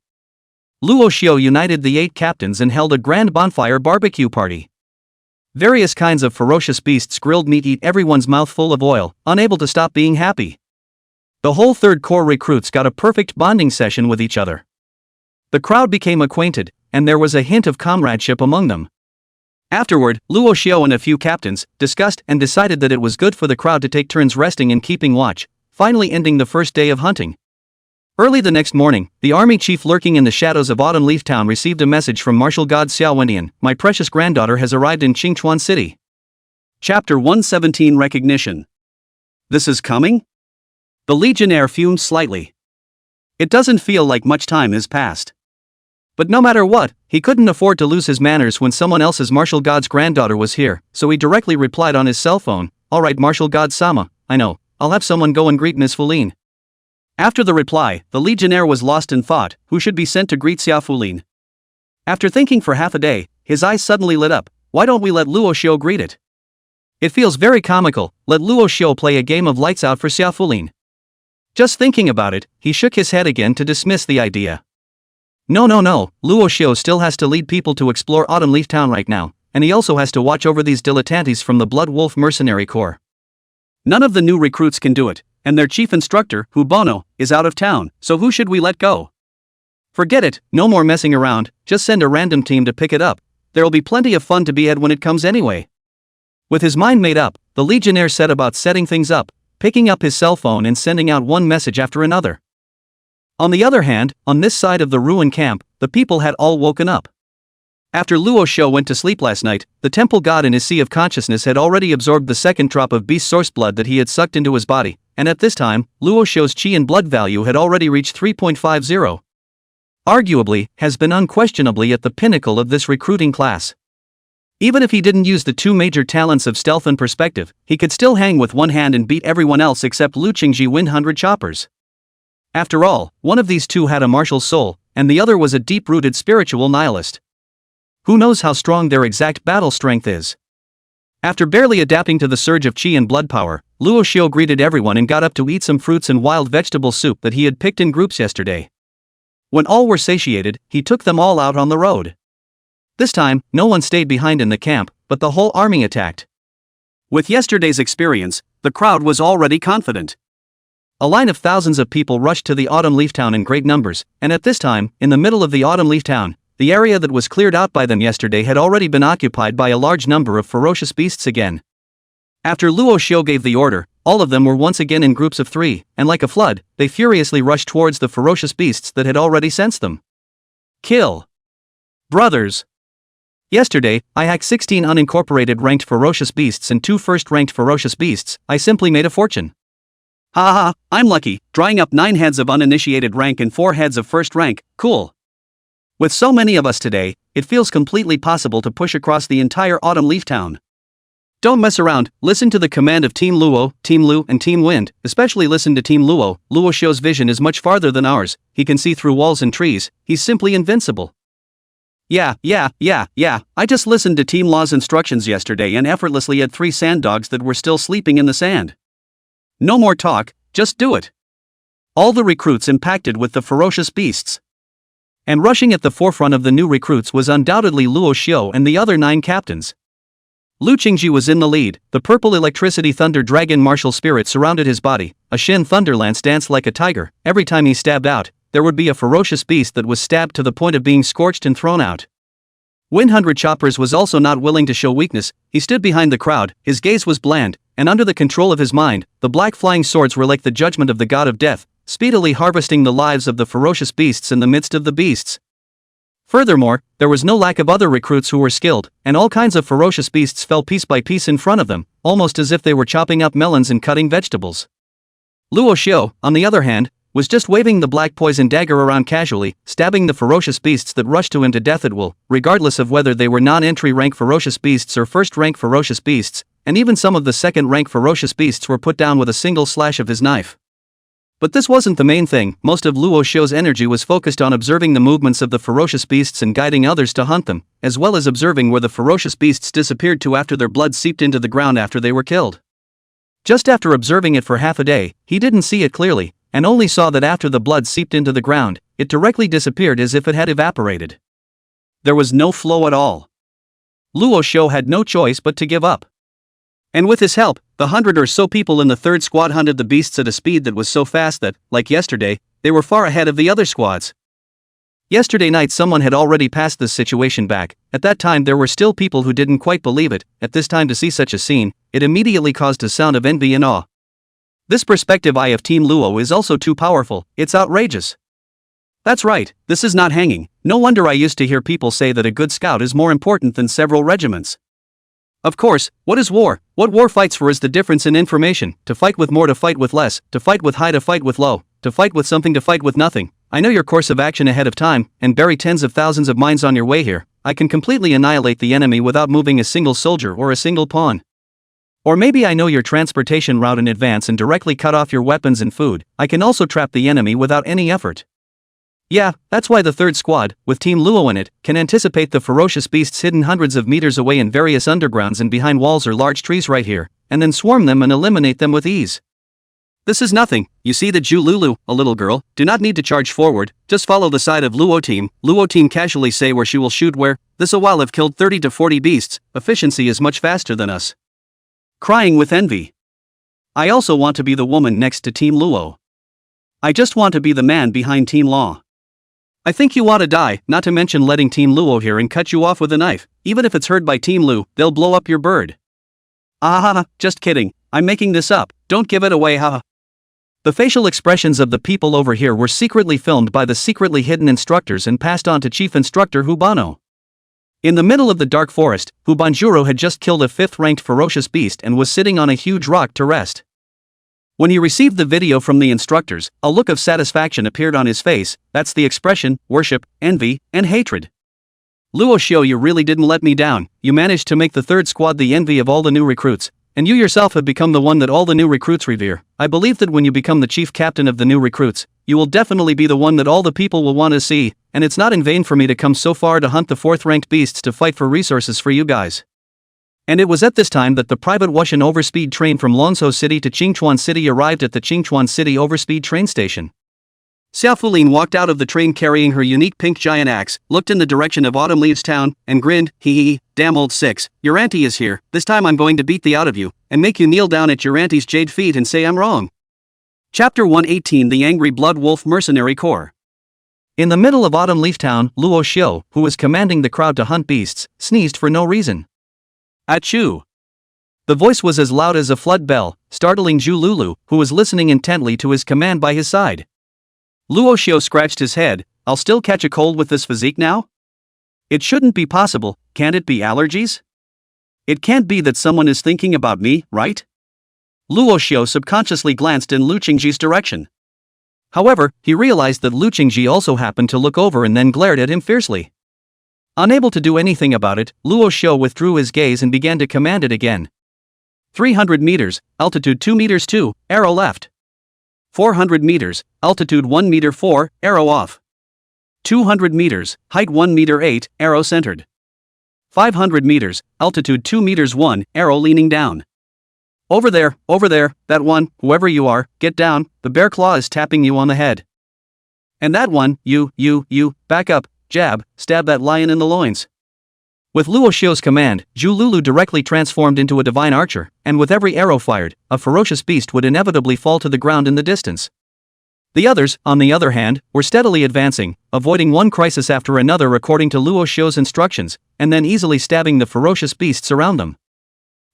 Luo Xiu united the 8 captains and held a grand bonfire barbecue party. Various kinds of ferocious beasts grilled meat eat everyone's mouth full of oil, unable to stop being happy. The whole 3rd Corps recruits got a perfect bonding session with each other. The crowd became acquainted, and there was a hint of comradeship among them. Afterward, Luo Xiu and a few captains discussed and decided that it was good for the crowd to take turns resting and keeping watch, finally ending the first day of hunting. Early the next morning, the army chief lurking in the shadows of Autumn Leaf Town received a message from martial god Xiao Wendian. "My precious granddaughter has arrived in Qingchuan City." Chapter 117 Recognition. This is coming? The legionnaire fumed slightly. It doesn't feel like much time has passed. But no matter what, he couldn't afford to lose his manners when someone else's martial god's granddaughter was here, so he directly replied on his cell phone, "Alright martial god Sama, I know, I'll have someone go and greet Miss Fulin." After the reply, the legionnaire was lost in thought, who should be sent to greet Xia Fulin. After thinking for half a day, his eyes suddenly lit up. Why don't we let Luo Xiu greet it? It feels very comical, let Luo Xiu play a game of lights out for Xia Fulin. Just thinking about it, he shook his head again to dismiss the idea. No, Luo Xiu still has to lead people to explore Autumn Leaf Town right now, and he also has to watch over these dilettantes from the Blood Wolf Mercenary Corps. None of the new recruits can do it, and their chief instructor, Hu Bono, is out of town, so who should we let go? Forget it, no more messing around, just send a random team to pick it up. There'll be plenty of fun to be had when it comes anyway. With his mind made up, the legionnaire set about setting things up, picking up his cell phone and sending out one message after another. On the other hand, on this side of the ruin camp, the people had all woken up. After Luo Xiu went to sleep last night, the temple god in his sea of consciousness had already absorbed the second drop of beast source blood that he had sucked into his body, and at this time, Luo Xiu's chi and blood value had already reached 3.50. Arguably, has been unquestionably at the pinnacle of this recruiting class. Even if he didn't use the 2 major talents of stealth and perspective, he could still hang with one hand and beat everyone else except Lu Qingci 100 choppers. After all, one of these 2 had a martial soul, and the other was a deep-rooted spiritual nihilist. Who knows how strong their exact battle strength is? After barely adapting to the surge of chi and blood power, Luo Xiu greeted everyone and got up to eat some fruits and wild vegetable soup that he had picked in groups yesterday. When all were satiated, he took them all out on the road. This time, no one stayed behind in the camp, but the whole army attacked. With yesterday's experience, the crowd was already confident. A line of thousands of people rushed to the Autumn Leaf Town in great numbers, and at this time, in the middle of the Autumn Leaf Town, the area that was cleared out by them yesterday had already been occupied by a large number of ferocious beasts again. After Luo Xiu gave the order, all of them were once again in groups of 3, and like a flood, they furiously rushed towards the ferocious beasts that had already sensed them. Kill. Brothers. Yesterday, I hacked 16 unincorporated ranked ferocious beasts and 2 first-ranked ferocious beasts. I simply made a fortune. Ha, I'm lucky, drying up 9 heads of uninitiated rank and 4 heads of first rank, cool. With so many of us today, it feels completely possible to push across the entire Autumn Leaf Town. Don't mess around, listen to the command of Team Luo, Team Lu and Team Wind, especially listen to Team Luo. Luo Xiu's vision is much farther than ours, he can see through walls and trees, he's simply invincible. Yeah, I just listened to Team Law's instructions yesterday and effortlessly had 3 sand dogs that were still sleeping in the sand. No more talk, just do it. All the recruits impacted with the ferocious beasts. And rushing at the forefront of the new recruits was undoubtedly Luo Xiu and the other 9 captains. Lu Qingci was in the lead, the purple electricity thunder dragon martial spirit surrounded his body, a Shin thunderlance danced like a tiger, every time he stabbed out, there would be a ferocious beast that was stabbed to the point of being scorched and thrown out. Windhundred Choppers was also not willing to show weakness, he stood behind the crowd, his gaze was bland, and under the control of his mind, the black flying swords were like the judgment of the god of death, speedily harvesting the lives of the ferocious beasts in the midst of the beasts. Furthermore, there was no lack of other recruits who were skilled, and all kinds of ferocious beasts fell piece by piece in front of them, almost as if they were chopping up melons and cutting vegetables. Luo Xiu, on the other hand, was just waving the black poison dagger around casually, stabbing the ferocious beasts that rushed to him to death at will, regardless of whether they were non-entry rank ferocious beasts or first rank ferocious beasts, and even some of the second rank ferocious beasts were put down with a single slash of his knife. But this wasn't the main thing, most of Luo Xiu's energy was focused on observing the movements of the ferocious beasts and guiding others to hunt them, as well as observing where the ferocious beasts disappeared to after their blood seeped into the ground after they were killed. Just after observing it for half a day, he didn't see it clearly, and only saw that after the blood seeped into the ground, it directly disappeared as if it had evaporated. There was no flow at all. Luo Xiu had no choice but to give up. And with his help, the 100 or so people in the 3rd squad hunted the beasts at a speed that was so fast that, like yesterday, they were far ahead of the other squads. Yesterday night someone had already passed this situation back, at that time there were still people who didn't quite believe it, at this time to see such a scene, it immediately caused a sound of envy and awe. This perspective eye of Team Luo is also too powerful, it's outrageous. That's right, this is not hanging, no wonder I used to hear people say that a good scout is more important than several regiments. Of course, what is war? What war fights for is the difference in information, to fight with more to fight with less, to fight with high to fight with low, to fight with something to fight with nothing. I know your course of action ahead of time, and bury tens of thousands of mines on your way here. I can completely annihilate the enemy without moving a single soldier or a single pawn. Or maybe I know your transportation route in advance and directly cut off your weapons and food. I can also trap the enemy without any effort. Yeah, that's why the 3rd squad, with Team Luo in it, can anticipate the ferocious beasts hidden hundreds of meters away in various undergrounds and behind walls or large trees right here, and then swarm them and eliminate them with ease. This is nothing, you see the Ju Lulu, a little girl, do not need to charge forward, just follow the side of Luo team casually say where she will shoot where, this a while have killed 30 to 40 beasts, efficiency is much faster than us. Crying with envy. I also want to be the woman next to Team Luo. I just want to be the man behind Team Law. I think you ought to die, not to mention letting Team Luo here and cut you off with a knife, even if it's heard by Team Lu, they'll blow up your bird. Ah, just kidding, I'm making this up, don't give it away haha. The facial expressions of the people over here were secretly filmed by the secretly hidden instructors and passed on to Chief Instructor Hubano. In the middle of the dark forest, Hubanjuro had just killed a 5th-ranked ferocious beast and was sitting on a huge rock to rest. When he received the video from the instructors, a look of satisfaction appeared on his face, that's the expression, worship, envy, and hatred. Luo Xiu, you really didn't let me down, you managed to make the 3rd squad the envy of all the new recruits, and you yourself have become the one that all the new recruits revere. I believe that when you become the chief captain of the new recruits, you will definitely be the one that all the people will want to see, and it's not in vain for me to come so far to hunt the 4th-ranked beasts to fight for resources for you guys. And it was at this time that the private Wuxian overspeed train from Lonzhou City to Qingchuan City arrived at the Qingchuan City overspeed train station. Xiao Fulin walked out of the train carrying her unique pink giant axe, looked in the direction of Autumn Leaves Town, and grinned, hee, damn old six, your auntie is here, this time I'm going to beat the out of you, and make you kneel down at your auntie's jade feet and say I'm wrong. Chapter 118 The Angry Blood Wolf Mercenary Corps. In the middle of Autumn Leaf Town, Luo Xiu, who was commanding the crowd to hunt beasts, sneezed for no reason. Achoo! The voice was as loud as a flood bell, startling Zhu Lulu, who was listening intently to his command by his side. Luo Xiu scratched his head. I'll still catch a cold with this physique now? It shouldn't be possible, can't it be allergies? It can't be that someone is thinking about me, right? Luo Xiu subconsciously glanced in Lu Qingci's direction. However, he realized that Lu Qingci also happened to look over and then glared at him fiercely. Unable to do anything about it, Luo Xiu withdrew his gaze and began to command it again. 300 meters, altitude 2 meters 2, arrow left. 400 meters, altitude 1 meter 4, arrow off. 200 meters, height 1 meter 8, arrow centered. 500 meters, altitude 2 meters 1, arrow leaning down. Over there, that one, whoever you are, get down, the bear claw is tapping you on the head. And that one, you, back up, jab, stab that lion in the loins. With Luo Xiu's command, Zhu Lulu directly transformed into a divine archer, and with every arrow fired, a ferocious beast would inevitably fall to the ground in the distance. The others, on the other hand, were steadily advancing, avoiding one crisis after another according to Luo Xiu's instructions, and then easily stabbing the ferocious beasts around them.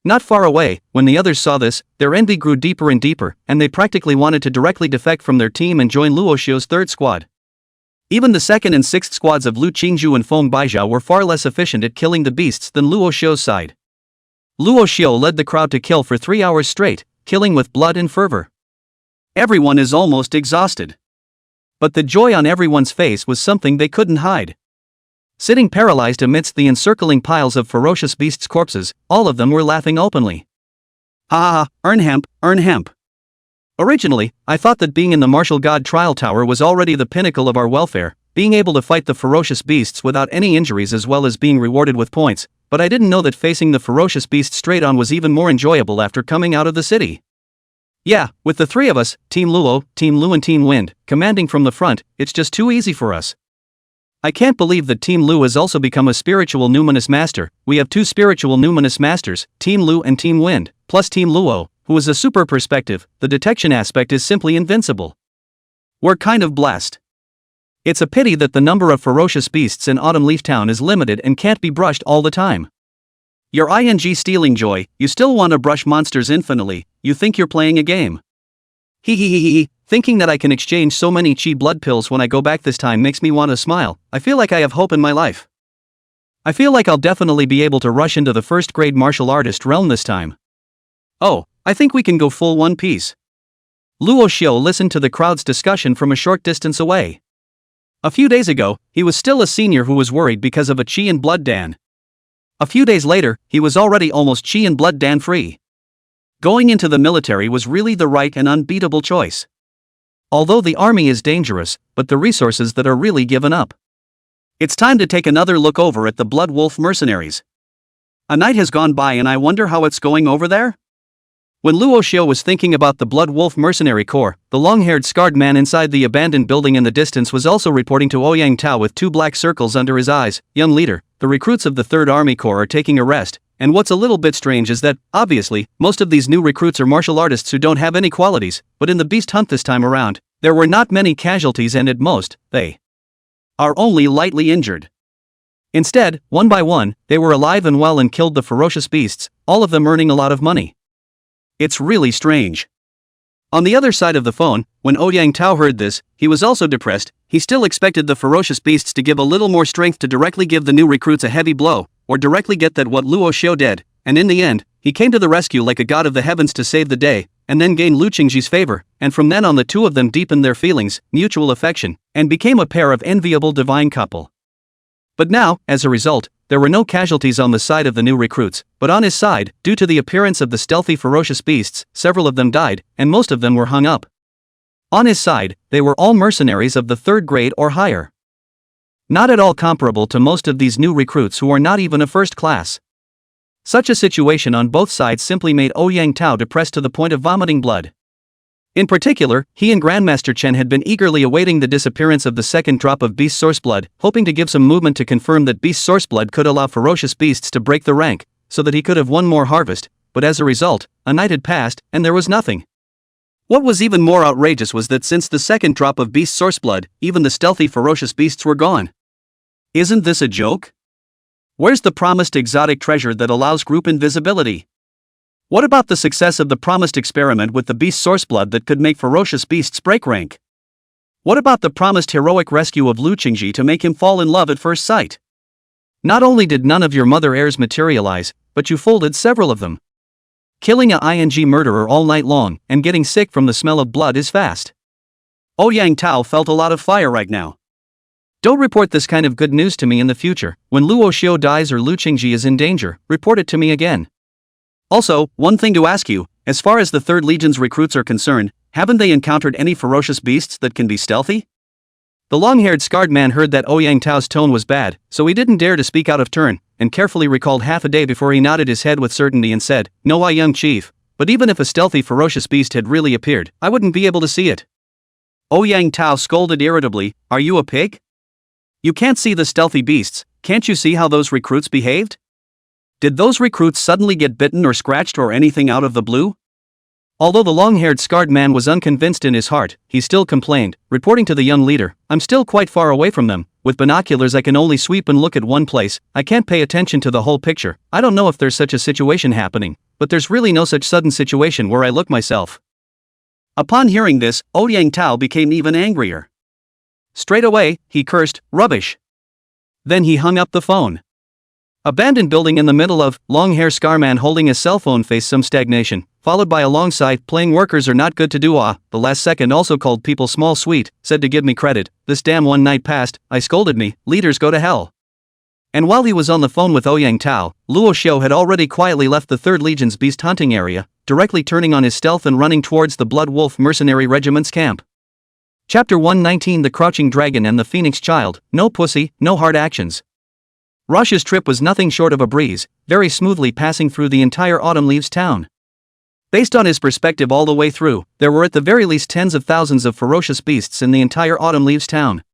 Not far away, when the others saw this, their envy grew deeper and deeper, and they practically wanted to directly defect from their team and join Luo Xiu's third squad. Even the second and sixth squads of Lu Qingci and Feng Baizhao were far less efficient at killing the beasts than Luo Xiu's side. Luo Xiu led the crowd to kill for 3 hours straight, killing with blood and fervor. Everyone is almost exhausted. But the joy on everyone's face was something they couldn't hide. Sitting paralyzed amidst the encircling piles of ferocious beasts' corpses, all of them were laughing openly. Ha ha, earn hemp. Originally, I thought that being in the martial god trial tower was already the pinnacle of our welfare, being able to fight the ferocious beasts without any injuries as well as being rewarded with points, but I didn't know that facing the ferocious beast straight on was even more enjoyable after coming out of the city. Yeah, with the three of us, Team Luo, Team Lu and Team Wind, commanding from the front, it's just too easy for us. I can't believe that Team Lu has also become a spiritual numinous master. We have 2 spiritual numinous masters, Team Lu and Team Wind, plus Team Luo, who is a super perspective. The detection aspect is simply invincible. We're kind of blessed. It's a pity that the number of ferocious beasts in Autumn Leaf Town is limited and can't be brushed all the time. Your ing stealing joy, you still want to brush monsters infinitely, you think you're playing a game. Hee, thinking that I can exchange so many chi blood pills when I go back this time makes me want to smile. I feel like I have hope in my life. I feel like I'll definitely be able to rush into the first grade martial artist realm this time. Oh, I think we can go full One Piece. Luo Xiu listened to the crowd's discussion from a short distance away. A few days ago, he was still a senior who was worried because of a chi and blood dan. A few days later, he was already almost chi and blood dan free. Going into the military was really the right and unbeatable choice. Although the army is dangerous, but the resources that are really given up. It's time to take another look over at the Blood Wolf mercenaries. A night has gone by and I wonder how it's going over there? When Luo Xiu was thinking about the Blood Wolf mercenary corps, the long-haired scarred man inside the abandoned building in the distance was also reporting to Ouyang Tao with 2 black circles under his eyes. Young leader, the recruits of the 3rd Army Corps are taking a rest, and what's a little bit strange is that, obviously, most of these new recruits are martial artists who don't have any qualities, but in the beast hunt this time around, there were not many casualties and at most, they are only lightly injured. Instead, one by one, they were alive and well and killed the ferocious beasts, all of them earning a lot of money. It's really strange. On the other side of the phone, when Ouyang Tao heard this, he was also depressed. He still expected the ferocious beasts to give a little more strength to directly give the new recruits a heavy blow, or directly get that what Luo Xiu did, and in the end, he came to the rescue like a god of the heavens to save the day, and then gained Lu Qingci's favor, and from then on the two of them deepened their feelings, mutual affection, and became a pair of enviable divine couple. But now, as a result, there were no casualties on the side of the new recruits, but on his side, due to the appearance of the stealthy ferocious beasts, several of them died, and most of them were hung up. On his side, they were all mercenaries of the 3rd grade or higher. Not at all comparable to most of these new recruits who are not even a 1st class. Such a situation on both sides simply made Ouyang Tao depressed to the point of vomiting blood. In particular, he and Grandmaster Chen had been eagerly awaiting the disappearance of the 2nd drop of beast source blood, hoping to give some movement to confirm that beast source blood could allow ferocious beasts to break the rank, so that he could have one more harvest, but as a result, a night had passed, and there was nothing. What was even more outrageous was that since the 2nd drop of beast source blood, even the stealthy ferocious beasts were gone. Isn't this a joke? Where's the promised exotic treasure that allows group invisibility? What about the success of the promised experiment with the beast source blood that could make ferocious beasts break rank? What about the promised heroic rescue of Lu Qingci to make him fall in love at first sight? Not only did none of your mother heirs materialize, but you folded several of them. Killing a ing murderer all night long and getting sick from the smell of blood is fast. Ouyang Tao felt a lot of fire right now. Don't report this kind of good news to me in the future. When Luo Xiu dies or Lu Qingci is in danger, report it to me again. Also, one thing to ask you, as far as the 3rd Legion's recruits are concerned, haven't they encountered any ferocious beasts that can be stealthy? The long-haired scarred man heard that Ouyang Tao's tone was bad, so he didn't dare to speak out of turn, and carefully recalled half a day before he nodded his head with certainty and said, "No, young chief, but even if a stealthy ferocious beast had really appeared, I wouldn't be able to see it." Ouyang Tao scolded irritably, "Are you a pig? You can't see the stealthy beasts, can't you see how those recruits behaved? Did those recruits suddenly get bitten or scratched or anything out of the blue?" Although the long-haired scarred man was unconvinced in his heart, he still complained, reporting to the young leader, "I'm still quite far away from them. With binoculars I can only sweep and look at one place, I can't pay attention to the whole picture. I don't know if there's such a situation happening, but there's really no such sudden situation where I look myself." Upon hearing this, Ouyang Tao became even angrier. Straight away, he cursed, "Rubbish." Then he hung up the phone. Abandoned building in the middle of, long-hair scar man holding a cell phone faced some stagnation, followed by alongside, "Playing workers are not good to do the last second also called people small sweet, said to give me credit, this damn one night passed, I scolded me, leaders go to hell." And while he was on the phone with Ouyang Tao, Luo Xiu had already quietly left the 3rd Legion's beast hunting area, directly turning on his stealth and running towards the Blood Wolf Mercenary Regiment's camp. Chapter 119 The Crouching Dragon and the Phoenix Child, No Pussy, No Hard Actions. Rush's trip was nothing short of a breeze, very smoothly passing through the entire Autumn Leaves town. Based on his perspective all the way through, there were at the very least tens of thousands of ferocious beasts in the entire Autumn Leaves town.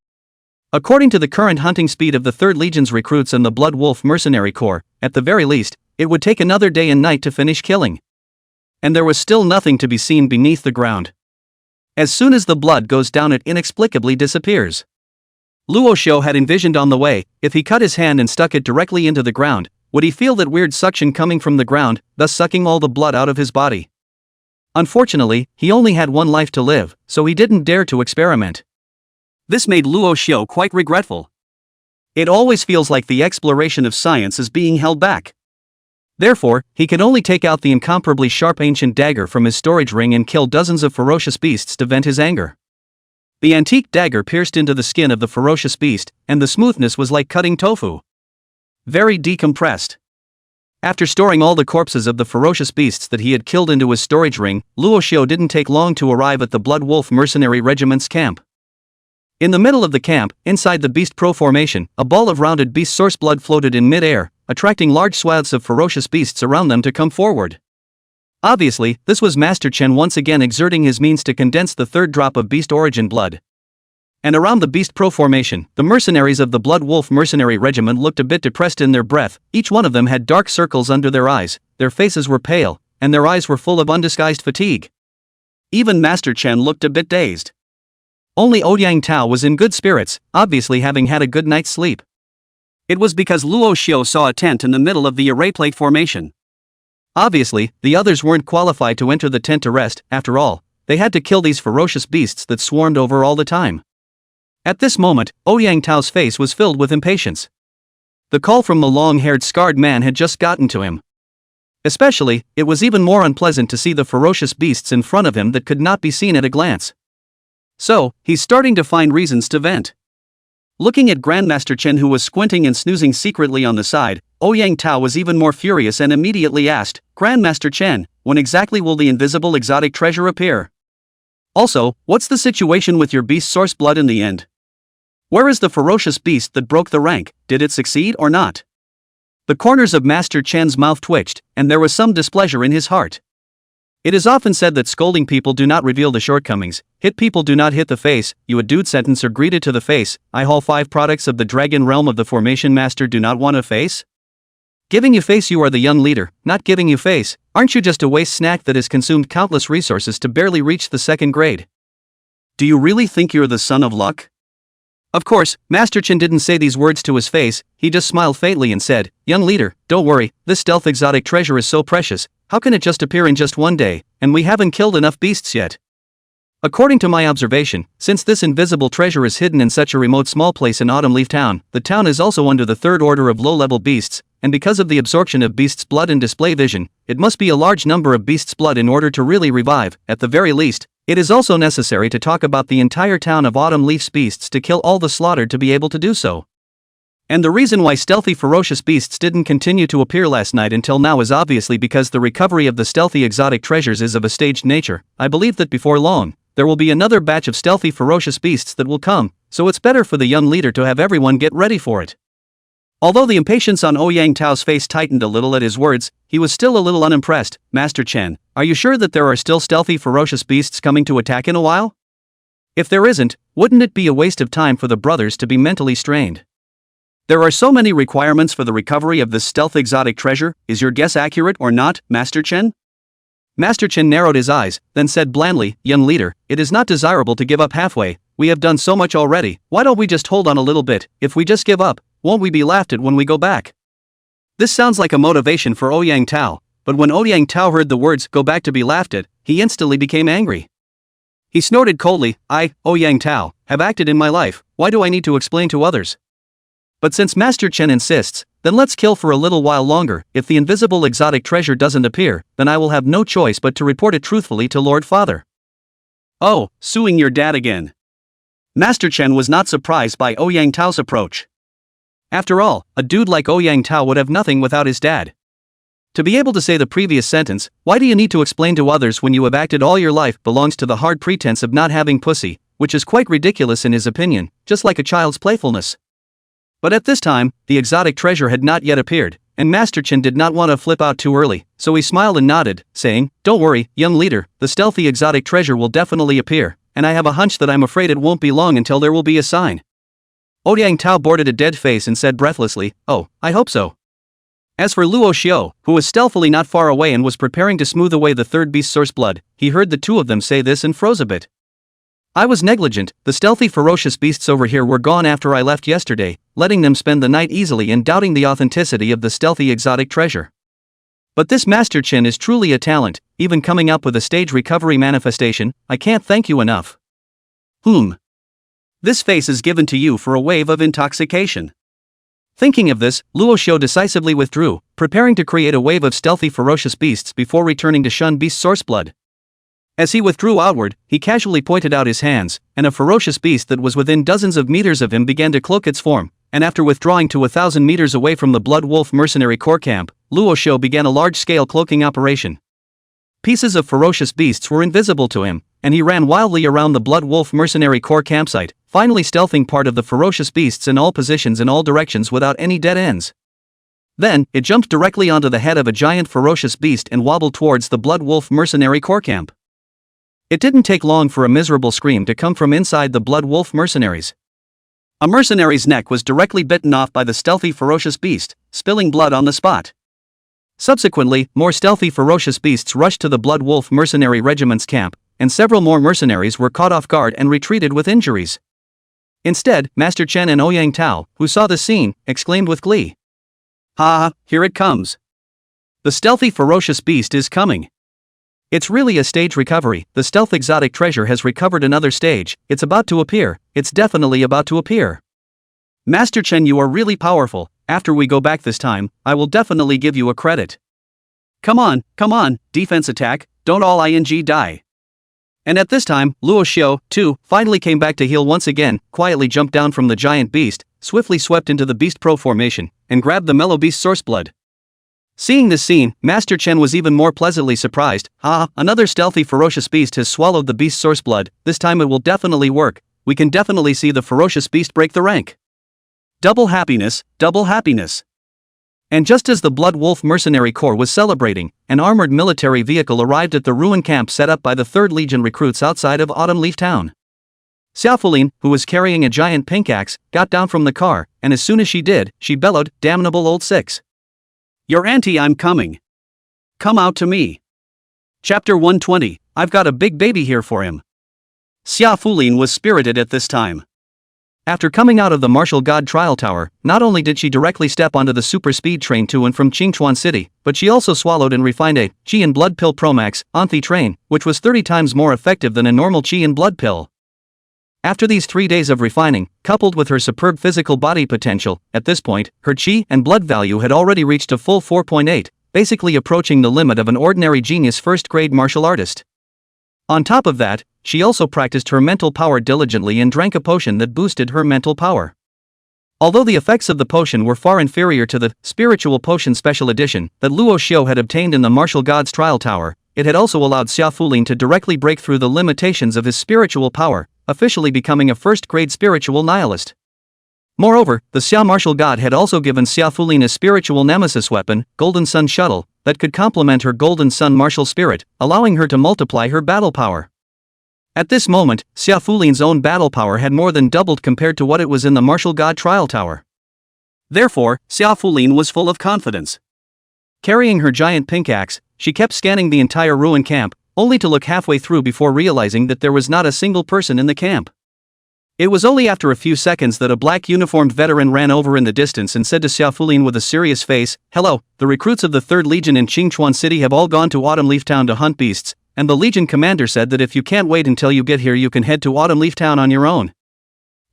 According to the current hunting speed of the 3rd Legion's recruits and the Blood Wolf Mercenary Corps, at the very least, it would take another day and night to finish killing. And there was still nothing to be seen beneath the ground. As soon as the blood goes down, it inexplicably disappears. Luo Xiu had envisioned on the way, if he cut his hand and stuck it directly into the ground, would he feel that weird suction coming from the ground, thus sucking all the blood out of his body? Unfortunately, he only had one life to live, so he didn't dare to experiment. This made Luo Xiu quite regretful. It always feels like the exploration of science is being held back. Therefore, he could only take out the incomparably sharp ancient dagger from his storage ring and kill dozens of ferocious beasts to vent his anger. The antique dagger pierced into the skin of the ferocious beast, and the smoothness was like cutting tofu. Very decompressed. After storing all the corpses of the ferocious beasts that he had killed into his storage ring, Luo Xiu didn't take long to arrive at the Blood Wolf Mercenary Regiment's camp. In the middle of the camp, inside the Beast Pro formation, a ball of rounded beast source blood floated in mid-air, attracting large swaths of ferocious beasts around them to come forward. Obviously, this was Master Chen once again exerting his means to condense the 3rd drop of beast origin blood. And around the Beast Pro formation, the mercenaries of the Blood Wolf Mercenary Regiment looked a bit depressed in their breath. Each one of them had dark circles under their eyes, their faces were pale, and their eyes were full of undisguised fatigue. Even Master Chen looked a bit dazed. Only Ouyang Tao was in good spirits, obviously having had a good night's sleep. It was because Luo Xiu saw a tent in the middle of the array plate formation. Obviously, the others weren't qualified to enter the tent to rest. After all, they had to kill these ferocious beasts that swarmed over all the time. At this moment, Ouyang Tao's face was filled with impatience. The call from the long-haired scarred man had just gotten to him. Especially, it was even more unpleasant to see the ferocious beasts in front of him that could not be seen at a glance. So, he's starting to find reasons to vent. Looking at Grandmaster Chen, who was squinting and snoozing secretly on the side, Ouyang Tao was even more furious and immediately asked, "Grandmaster Chen, when exactly will the invisible exotic treasure appear? Also, what's the situation with your beast source blood in the end? Where is the ferocious beast that broke the rank? Did it succeed or not?" The corners of Master Chen's mouth twitched, and there was some displeasure in his heart. It is often said that scolding people do not reveal the shortcomings, hit people do not hit the face, you a dude sentence or greeted to the face, I haul 5 products of the dragon realm of the formation master do not want a face? Giving you face, you are the young leader, not giving you face, aren't you just a waste snack that has consumed countless resources to barely reach the 2nd grade? Do you really think you're the son of luck? Of course, Master Chen didn't say these words to his face, he just smiled faintly and said, "Young leader, don't worry, this stealth exotic treasure is so precious, how can it just appear in just one day, and we haven't killed enough beasts yet? According to my observation, since this invisible treasure is hidden in such a remote small place in Autumn Leaf Town, the town is also under the 3rd order of low-level beasts, and because of the absorption of beasts' blood and display vision, it must be a large number of beasts' blood in order to really revive. At the very least, it is also necessary to talk about the entire town of Autumn Leaf's beasts to kill all the slaughtered to be able to do so. And the reason why stealthy ferocious beasts didn't continue to appear last night until now is obviously because the recovery of the stealthy exotic treasures is of a staged nature. I believe that before long, there will be another batch of stealthy ferocious beasts that will come, so it's better for the young leader to have everyone get ready for it. Although the impatience on Ouyang Tao's face tightened a little at his words, he was still a little unimpressed. Master Chen, are you sure that there are still stealthy ferocious beasts coming to attack in a while? If there isn't, wouldn't it be a waste of time for the brothers to be mentally strained? There are so many requirements for the recovery of this stealth exotic treasure. Is your guess accurate or not, Master Chen? Master Chen narrowed his eyes, then said blandly, young leader, it is not desirable to give up halfway. We have done so much already, why don't we just hold on a little bit? If we just give up, won't we be laughed at when we go back? This sounds like a motivation for Ouyang Tao, but when Ouyang Tao heard the words go back to be laughed at, he instantly became angry. He snorted coldly, I, Ouyang Tao, have acted in my life, why do I need to explain to others? But since Master Chen insists, then let's kill for a little while longer. If the invisible exotic treasure doesn't appear, then I will have no choice but to report it truthfully to Lord Father. Oh, suing your dad again. Master Chen was not surprised by Ouyang Tao's approach. After all, a dude like Ouyang Tao would have nothing without his dad. To be able to say the previous sentence, why do you need to explain to others when you have acted all your life, belongs to the hard pretense of not having pussy, which is quite ridiculous in his opinion, just like a child's playfulness. But at this time, the exotic treasure had not yet appeared, and Master Chen did not want to flip out too early, so he smiled and nodded, saying, don't worry, young leader, the stealthy exotic treasure will definitely appear, and I have a hunch that I'm afraid it won't be long until there will be a sign. Ouyang Tao boarded a dead face and said breathlessly, oh, I hope so. As for Luo Xiu, who was stealthily not far away and was preparing to smooth away the third beast's source blood, he heard the two of them say this and froze a bit. I was negligent, the stealthy ferocious beasts over here were gone after I left yesterday, letting them spend the night easily and doubting the authenticity of the stealthy exotic treasure. But this Master Chen is truly a talent, even coming up with a stage recovery manifestation, I can't thank you enough. This face is given to you for a wave of intoxication. Thinking of this, Luo Xiu decisively withdrew, preparing to create a wave of stealthy ferocious beasts before returning to shun beast source blood. As he withdrew outward, he casually pointed out his hands, and a ferocious beast that was within dozens of meters of him began to cloak its form, and after withdrawing to 1,000 meters away from the Blood Wolf mercenary core camp, Luo Xiu began a large-scale cloaking operation. Pieces of ferocious beasts were invisible to him, and he ran wildly around the Blood Wolf mercenary core campsite, finally stealthing part of the ferocious beasts in all positions in all directions without any dead ends. Then, it jumped directly onto the head of a giant ferocious beast and wobbled towards the Blood Wolf mercenary core camp. It didn't take long for a miserable scream to come from inside the Blood Wolf mercenaries. A mercenary's neck was directly bitten off by the stealthy ferocious beast, spilling blood on the spot. Subsequently, more stealthy ferocious beasts rushed to the Blood Wolf mercenary regiment's camp, and several more mercenaries were caught off guard and retreated with injuries. Instead, Master Chen and Ouyang Tao, who saw the scene, exclaimed with glee. Ha, here it comes. The stealthy ferocious beast is coming. It's really a stage recovery, the stealth exotic treasure has recovered another stage, it's about to appear, it's definitely about to appear. Master Chen, you are really powerful, after we go back this time, I will definitely give you a credit. Come on, defense attack, don't all ing die. And at this time, Luo Xiu, too, finally came back to heal once again, quietly jumped down from the giant beast, swiftly swept into the beast pro formation, and grabbed the mellow beast source blood. Seeing this scene, Master Chen was even more pleasantly surprised. Another stealthy ferocious beast has swallowed the beast source blood, this time it will definitely work, we can definitely see the ferocious beast break the rank. Double happiness, double happiness. And just as the Blood Wolf mercenary corps was celebrating, an armored military vehicle arrived at the ruin camp set up by the 3rd Legion recruits outside of Autumn Leaf Town. Xiaofulin, who was carrying a giant pink axe, got down from the car, and as soon as she did, she bellowed, damnable old six. Your auntie, I'm coming. Come out to me. Chapter 120, I've got a big baby here for him. Xiaofulin was spirited at this time. After coming out of the Martial God Trial Tower, not only did she directly step onto the super speed train to and from Qingchuan City, but she also swallowed and refined a Qi and Blood Pill Promax Anthi train, which was 30 times more effective than a normal Qi and Blood Pill. After these 3 days of refining, coupled with her superb physical body potential, at this point, her Qi and blood value had already reached a full 4.8, basically approaching the limit of an ordinary genius first-grade martial artist. On top of that, she also practiced her mental power diligently and drank a potion that boosted her mental power. Although the effects of the potion were far inferior to the spiritual potion special edition that Luo Xiu had obtained in the martial god's trial tower, it had also allowed Xia Fulin to directly break through the limitations of his spiritual power, officially becoming a first-grade spiritual nihilist. Moreover, the Xia martial god had also given Xia Fulin a spiritual nemesis weapon, Golden Sun Shuttle, that could complement her Golden Sun martial spirit, allowing her to multiply her battle power. At this moment, Xia Fulin's own battle power had more than doubled compared to what it was in the martial god trial tower. Therefore, Xia Fulin was full of confidence. Carrying her giant pink axe, she kept scanning the entire ruin camp, only to look halfway through before realizing that there was not a single person in the camp. It was only after a few seconds that a black-uniformed veteran ran over in the distance and said to Xia Fulin with a serious face, "Hello, the recruits of the 3rd Legion in Qingchuan City have all gone to Autumn Leaf Town to hunt beasts, and the Legion commander said that if you can't wait until you get here you can head to Autumn Leaf Town on your own."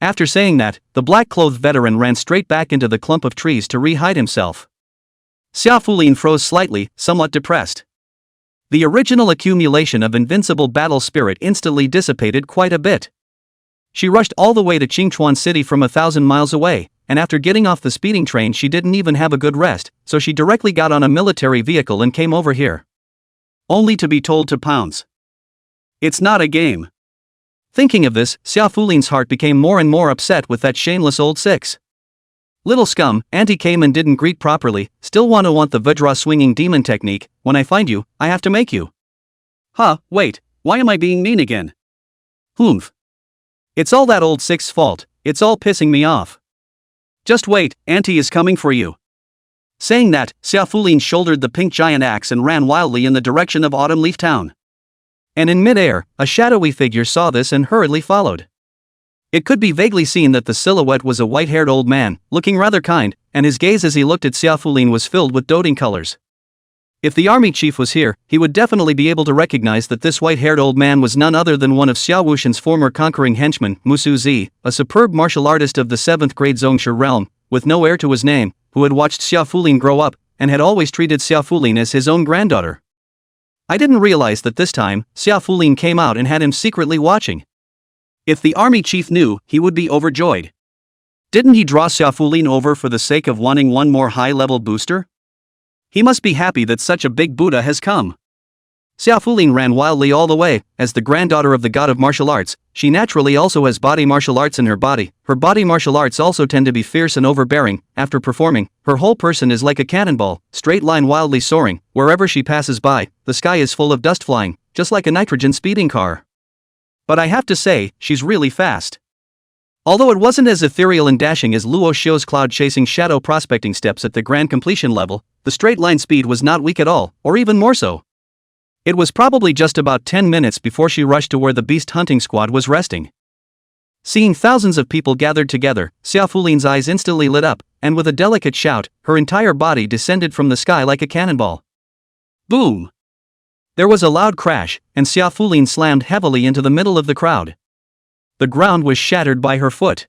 After saying that, the black-clothed veteran ran straight back into the clump of trees to re-hide himself. Xia Fulin froze slightly, somewhat depressed. The original accumulation of invincible battle spirit instantly dissipated quite a bit. She rushed all the way to Qingchuan City from 1,000 miles away, and after getting off the speeding train she didn't even have a good rest, so she directly got on a military vehicle and came over here. Only to be told to pounce. It's not a game. Thinking of this, Xia Fulin's heart became more and more upset with that shameless old six. Little scum, auntie came and didn't greet properly, still want the Vajra swinging demon technique, when I find you, I have to make you. Huh, wait, why am I being mean again? Humph. It's all that old six's fault, it's all pissing me off. Just wait, auntie is coming for you. Saying that, Xia Fulin shouldered the pink giant axe and ran wildly in the direction of Autumn Leaf Town. And in mid-air, a shadowy figure saw this and hurriedly followed. It could be vaguely seen that the silhouette was a white-haired old man, looking rather kind, and his gaze as he looked at Xia Fulin was filled with doting colors. If the army chief was here, he would definitely be able to recognize that this white-haired old man was none other than one of Xia Wushan's former conquering henchmen, Musu Zi, a superb martial artist of the 7th grade Zhongshe realm, with no heir to his name, who had watched Xia Fulin grow up, and had always treated Xia Fulin as his own granddaughter. I didn't realize that this time, Xia Fulin came out and had him secretly watching. If the army chief knew, he would be overjoyed. Didn't he draw Xia Fulin over for the sake of wanting one more high-level booster? He must be happy that such a big Buddha has come. Xia Fulin ran wildly all the way. As the granddaughter of the god of martial arts, she naturally also has body martial arts in her body. Her body martial arts also tend to be fierce and overbearing. After performing, her whole person is like a cannonball, straight line wildly soaring. Wherever she passes by, the sky is full of dust flying, just like a nitrogen speeding car. But I have to say, she's really fast. Although it wasn't as ethereal and dashing as Luo Xiu's cloud-chasing shadow prospecting steps at the grand completion level, the straight-line speed was not weak at all, or even more so. It was probably just about 10 minutes before she rushed to where the beast hunting squad was resting. Seeing thousands of people gathered together, Xia Fulin's eyes instantly lit up, and with a delicate shout, her entire body descended from the sky like a cannonball. Boom! There was a loud crash, and Xia Fulin slammed heavily into the middle of the crowd. The ground was shattered by her foot.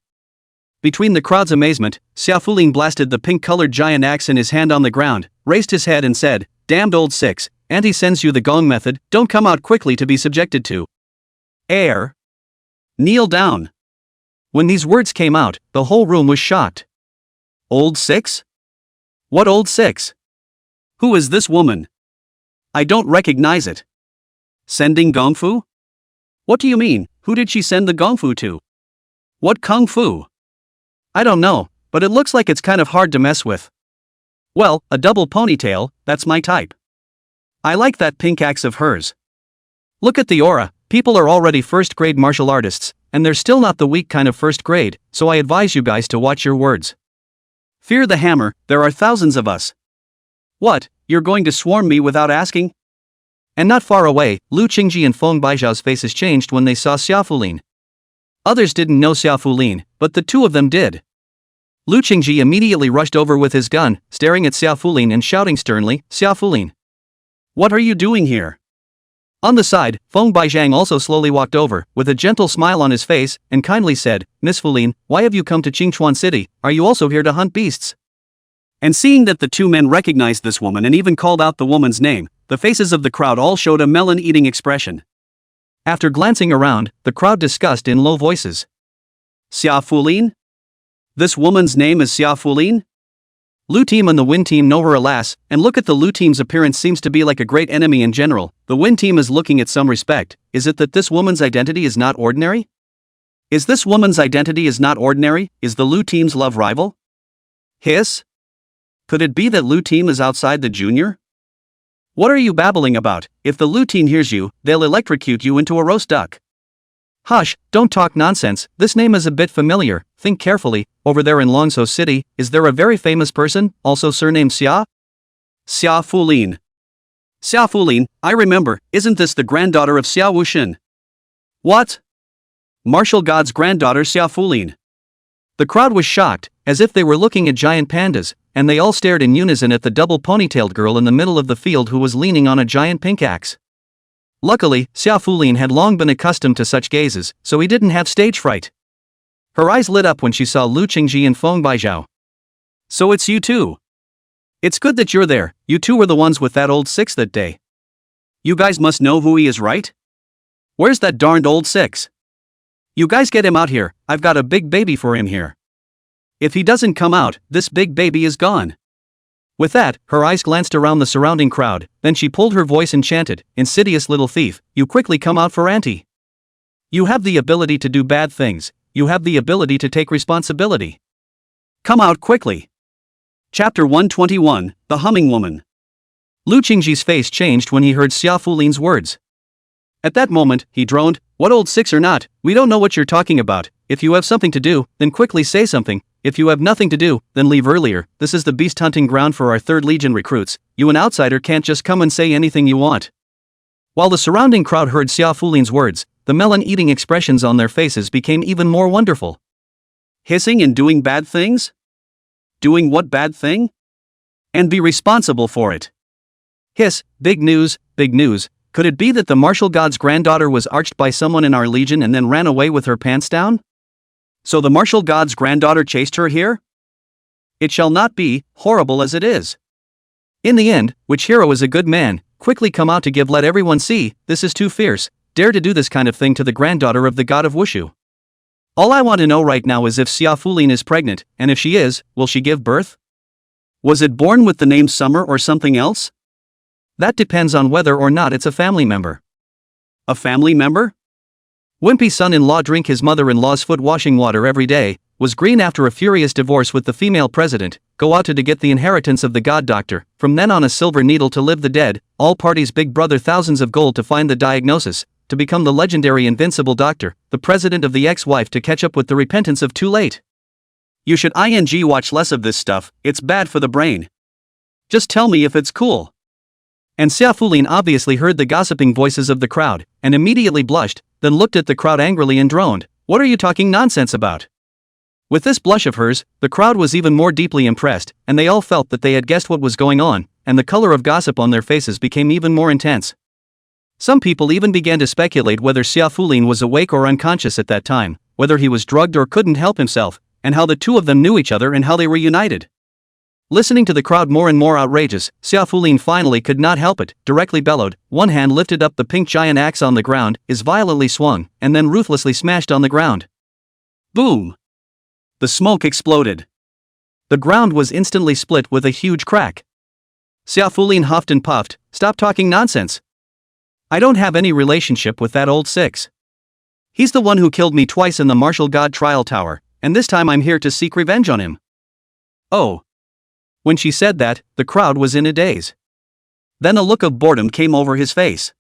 Between the crowd's amazement, Xia Fulin blasted the pink-colored giant axe in his hand on the ground, raised his head and said, "Damned old six, auntie sends you the gong method, don't come out quickly to be subjected to. Air. Kneel down." When these words came out, the whole room was shocked. Old six? What old six? Who is this woman? I don't recognize it. Sending gong fu? What do you mean? Who did she send the gong fu to? What kung fu? I don't know, but it looks like it's kind of hard to mess with. Well, a double ponytail, that's my type. I like that pink axe of hers. Look at the aura, people are already first-grade martial artists, and they're still not the weak kind of first grade, so I advise you guys to watch your words. Fear the hammer, there are thousands of us. What, you're going to swarm me without asking? And not far away, Lu Qingci and Feng Baijiao's faces changed when they saw Xia Fulin. Others didn't know Xia Fulin, but the two of them did. Lu Qingci immediately rushed over with his gun, staring at Xia Fulin and shouting sternly, "Xia Fulin, what are you doing here?" On the side, Feng Baijiang also slowly walked over, with a gentle smile on his face, and kindly said, "Miss Fulin, why have you come to Qingchuan City? Are you also here to hunt beasts?" And seeing that the two men recognized this woman and even called out the woman's name, the faces of the crowd all showed a melon-eating expression. After glancing around, the crowd discussed in low voices. "Xia Fulin? This woman's name is Xia Fulin? Lu team and the Win team know her alas, and look at the Lu team's appearance seems to be like a great enemy in general. The Win team is looking at some respect. Is it that this woman's identity is not ordinary? Is this woman's identity is not ordinary? Is the Lu team's love rival? Hiss? Could it be that Lu team is outside the junior? What are you babbling about? If the Lu team hears you, they'll electrocute you into a roast duck. Hush, don't talk nonsense, this name is a bit familiar, think carefully. Over there in Longzhou City, is there a very famous person, also surnamed Xia? Xia Fulin. Xia Fulin, I remember, isn't this the granddaughter of Xia Wuxin? What? Martial God's granddaughter Xia Fulin. The crowd was shocked, as if they were looking at giant pandas, and they all stared in unison at the double ponytailed girl in the middle of the field who was leaning on a giant pink axe. Luckily, Xia Fulin had long been accustomed to such gazes, so he didn't have stage fright. Her eyes lit up when she saw Lu Qingci and Feng Baizhao. So it's you two. It's good that you're there, you two were the ones with that old six that day. You guys must know who he is, right? Where's that darned old six? You guys get him out here, I've got a big baby for him here. If he doesn't come out, this big baby is gone. With that, her eyes glanced around the surrounding crowd, then she pulled her voice and chanted, "Insidious little thief, you quickly come out for auntie. You have the ability to do bad things, you have the ability to take responsibility. Come out quickly." Chapter 121, The Humming Woman. Lu Qingji's face changed when he heard Xia Fulin's words. At that moment, he droned, "What old six or not, we don't know what you're talking about. If you have something to do, then quickly say something. If you have nothing to do, then leave earlier. This is the beast hunting ground for our 3rd Legion recruits. You an outsider can't just come and say anything you want." While the surrounding crowd heard Xia Fulin's words, the melon-eating expressions on their faces became even more wonderful. Hissing and doing bad things? Doing what bad thing? And be responsible for it. Hiss, big news, big news. Could it be that the martial god's granddaughter was arched by someone in our legion and then ran away with her pants down? So the martial god's granddaughter chased her here? It shall not be, horrible as it is. In the end, which hero is a good man, quickly come out to let everyone see, this is too fierce, dare to do this kind of thing to the granddaughter of the god of Wushu. All I want to know right now is if Xia Fulin is pregnant, and if she is, will she give birth? Was it born with the name Summer or something else? That depends on whether or not it's a family member. A family member? Wimpy's son-in-law drink his mother-in-law's foot washing water every day, was green after a furious divorce with the female president, go out to get the inheritance of the god doctor, from then on a silver needle to live the dead, all parties big brother thousands of gold to find the diagnosis, to become the legendary invincible doctor, the president of the ex-wife to catch up with the repentance of too late. You should watch less of this stuff, it's bad for the brain. Just tell me if it's cool. And Xia Fulin obviously heard the gossiping voices of the crowd, and immediately blushed, then looked at the crowd angrily and droned, "What are you talking nonsense about?" With this blush of hers, the crowd was even more deeply impressed, and they all felt that they had guessed what was going on, and the color of gossip on their faces became even more intense. Some people even began to speculate whether Xia Fulin was awake or unconscious at that time, whether he was drugged or couldn't help himself, and how the two of them knew each other and how they were united. Listening to the crowd more and more outrageous, Xia Fulin finally could not help it, directly bellowed, one hand lifted up the pink giant axe on the ground, is violently swung, and then ruthlessly smashed on the ground. Boom! The smoke exploded. The ground was instantly split with a huge crack. Xia Fulin huffed and puffed, "Stop talking nonsense. I don't have any relationship with that old six. He's the one who killed me twice in the martial god trial tower, and this time I'm here to seek revenge on him." Oh. When she said that, the crowd was in a daze. Then a look of boredom came over his face.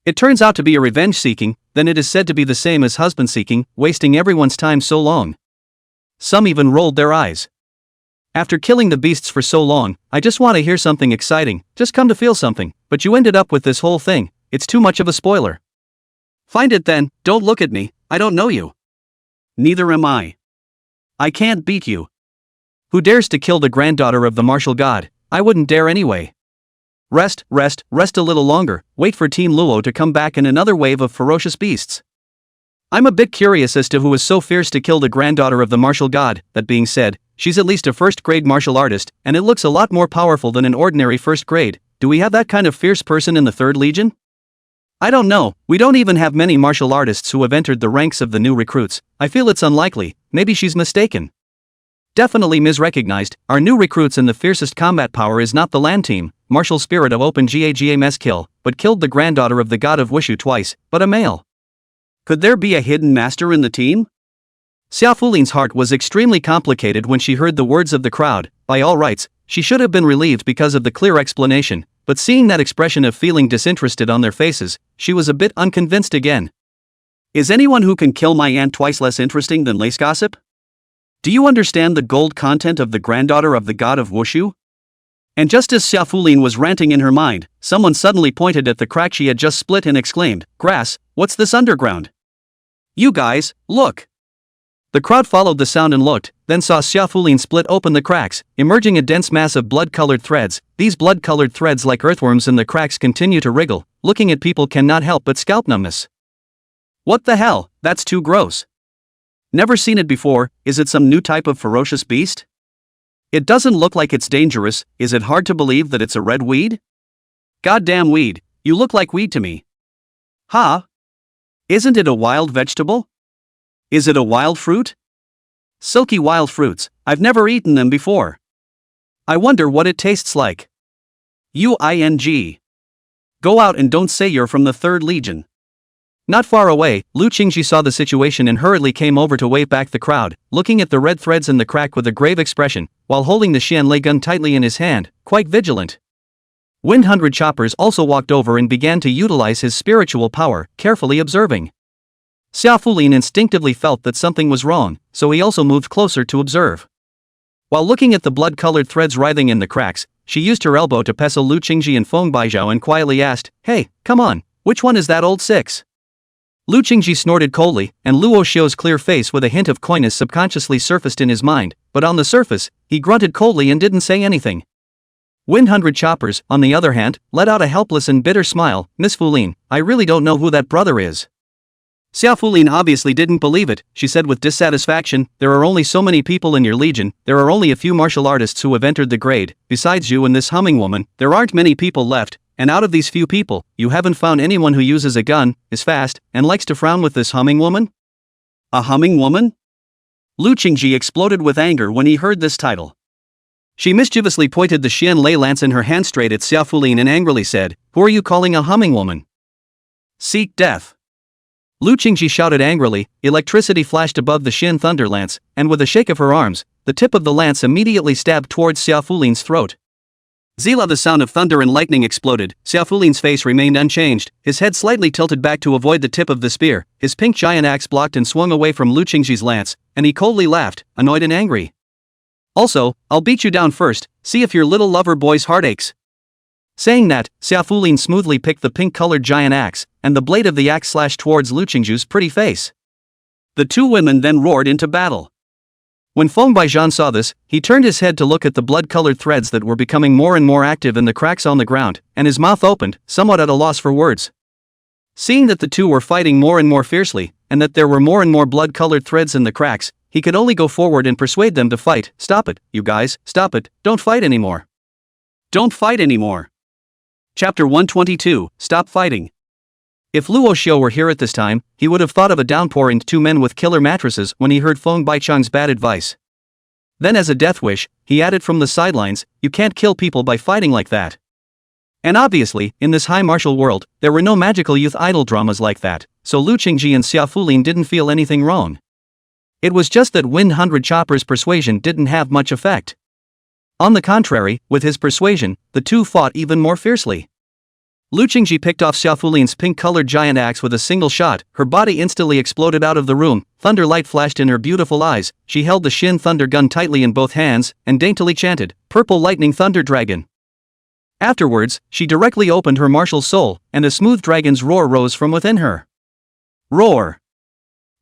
It turns out to be a revenge-seeking, then it is said to be the same as husband-seeking, wasting everyone's time so long. Some even rolled their eyes. After killing the beasts for so long, I just want to hear something exciting, just come to feel something, but you ended up with this whole thing, it's too much of a spoiler. Find it then, don't look at me, I don't know you. Neither am I. I can't beat you. Who dares to kill the granddaughter of the martial god? I wouldn't dare anyway. Rest a little longer, wait for Team Luo to come back in another wave of ferocious beasts. I'm a bit curious as to who is so fierce to kill the granddaughter of the martial god. That being said, she's at least a first-grade martial artist, and it looks a lot more powerful than an ordinary first grade. Do we have that kind of fierce person in the 3rd Legion? I don't know, we don't even have many martial artists who have entered the ranks of the new recruits. I feel it's unlikely, maybe she's mistaken. definitely misrecognized. Our new recruits and the fiercest combat power is not the land team, martial spirit of open GAGA mess kill, but killed the granddaughter of the god of Wushu twice, but a male. Could there be a hidden master in the team? Xia Fulin's heart was extremely complicated when she heard the words of the crowd. By all rights, she should have been relieved because of the clear explanation, but seeing that expression of feeling disinterested on their faces, she was a bit unconvinced again. Is anyone who can kill my aunt twice less interesting than lace gossip? Do you understand the gold content of the granddaughter of the god of Wushu? And just as Xia Fulin was ranting in her mind, someone suddenly pointed at the crack she had just split and exclaimed, "Grass, what's this underground? You guys, look!" The crowd followed the sound and looked, then saw Xia Fulin split open the cracks, emerging a dense mass of blood-colored threads. These blood-colored threads like earthworms in the cracks continue to wriggle. Looking at people cannot help but scalp numbness. What the hell, that's too gross. Never seen it before. Is it some new type of ferocious beast? It doesn't look like it's dangerous. Is it hard to believe that it's a red weed? Goddamn weed, you look like weed to me. Huh? Isn't it a wild vegetable? Is it a wild fruit? Silky wild fruits, I've never eaten them before. I wonder what it tastes like. UING. Go out and don't say you're from the 3rd Legion. Not far away, Lu Qingci saw the situation and hurriedly came over to wave back the crowd, looking at the red threads in the crack with a grave expression, while holding the Xianlei gun tightly in his hand, quite vigilant. 100 Choppers also walked over and began to utilize his spiritual power, carefully observing. Xia Fulin instinctively felt that something was wrong, so he also moved closer to observe. While looking at the blood-colored threads writhing in the cracks, she used her elbow to pestle Lu Qingci and Feng Baizhao and quietly asked, "Hey, come on, which one is that old 6? Lu Qingci snorted coldly, and Luo Xiu's clear face with a hint of coyness subconsciously surfaced in his mind, but on the surface, he grunted coldly and didn't say anything. 100 Choppers, on the other hand, let out a helpless and bitter smile. "Miss Fulin, I really don't know who that brother is." Xia Fulin obviously didn't believe it. She said with dissatisfaction, "There are only so many people in your legion, there are only a few martial artists who have entered the grade, besides you and this humming woman, there aren't many people left, and out of these few people, you haven't found anyone who uses a gun, is fast, and likes to frown with this humming woman?" A humming woman? Lu Qingci exploded with anger when he heard this title. She mischievously pointed the Xianlei lance in her hand straight at Xia Fulin and angrily said, "Who are you calling a humming woman? Seek death." Lu Qingci shouted angrily. Electricity flashed above the Xin thunder lance, and with a shake of her arms, the tip of the lance immediately stabbed towards Xia Fulin's throat. Zila, the sound of thunder and lightning exploded. Xia Fulin's face remained unchanged, his head slightly tilted back to avoid the tip of the spear, his pink giant axe blocked and swung away from Lu Qingci's lance, and he coldly laughed, annoyed and angry. "Also, I'll beat you down first, see if your little lover boy's heart aches." Saying that, Xia Fulin smoothly picked the pink-colored giant axe, and the blade of the axe slashed towards Lu Qingci's pretty face. The two women then roared into battle. When Feng Baizhan saw this, he turned his head to look at the blood-colored threads that were becoming more and more active in the cracks on the ground, and his mouth opened, somewhat at a loss for words. Seeing that the two were fighting more and more fiercely, and that there were more and more blood-colored threads in the cracks, he could only go forward and persuade them to fight. "Stop it, you guys, stop it, don't fight anymore. Don't fight anymore." Chapter 122, Stop Fighting. If Luo Xiu were here at this time, he would have thought of a downpour into 2 men with killer mattresses when he heard Feng Baicheng's bad advice. Then as a death wish, he added from the sidelines, "You can't kill people by fighting like that." And obviously, in this high martial world, there were no magical youth idol dramas like that, so Lu Qingci and Xia Fulin didn't feel anything wrong. It was just that 100 Chopper's persuasion didn't have much effect. On the contrary, with his persuasion, the two fought even more fiercely. Lu Qingci picked off Xia Fulin's pink-colored giant axe with a single shot, her body instantly exploded out of the room, thunder light flashed in her beautiful eyes, she held the Xin thunder gun tightly in both hands, and daintily chanted, "Purple lightning thunder dragon." Afterwards, she directly opened her martial soul, and a smooth dragon's roar rose from within her. Roar!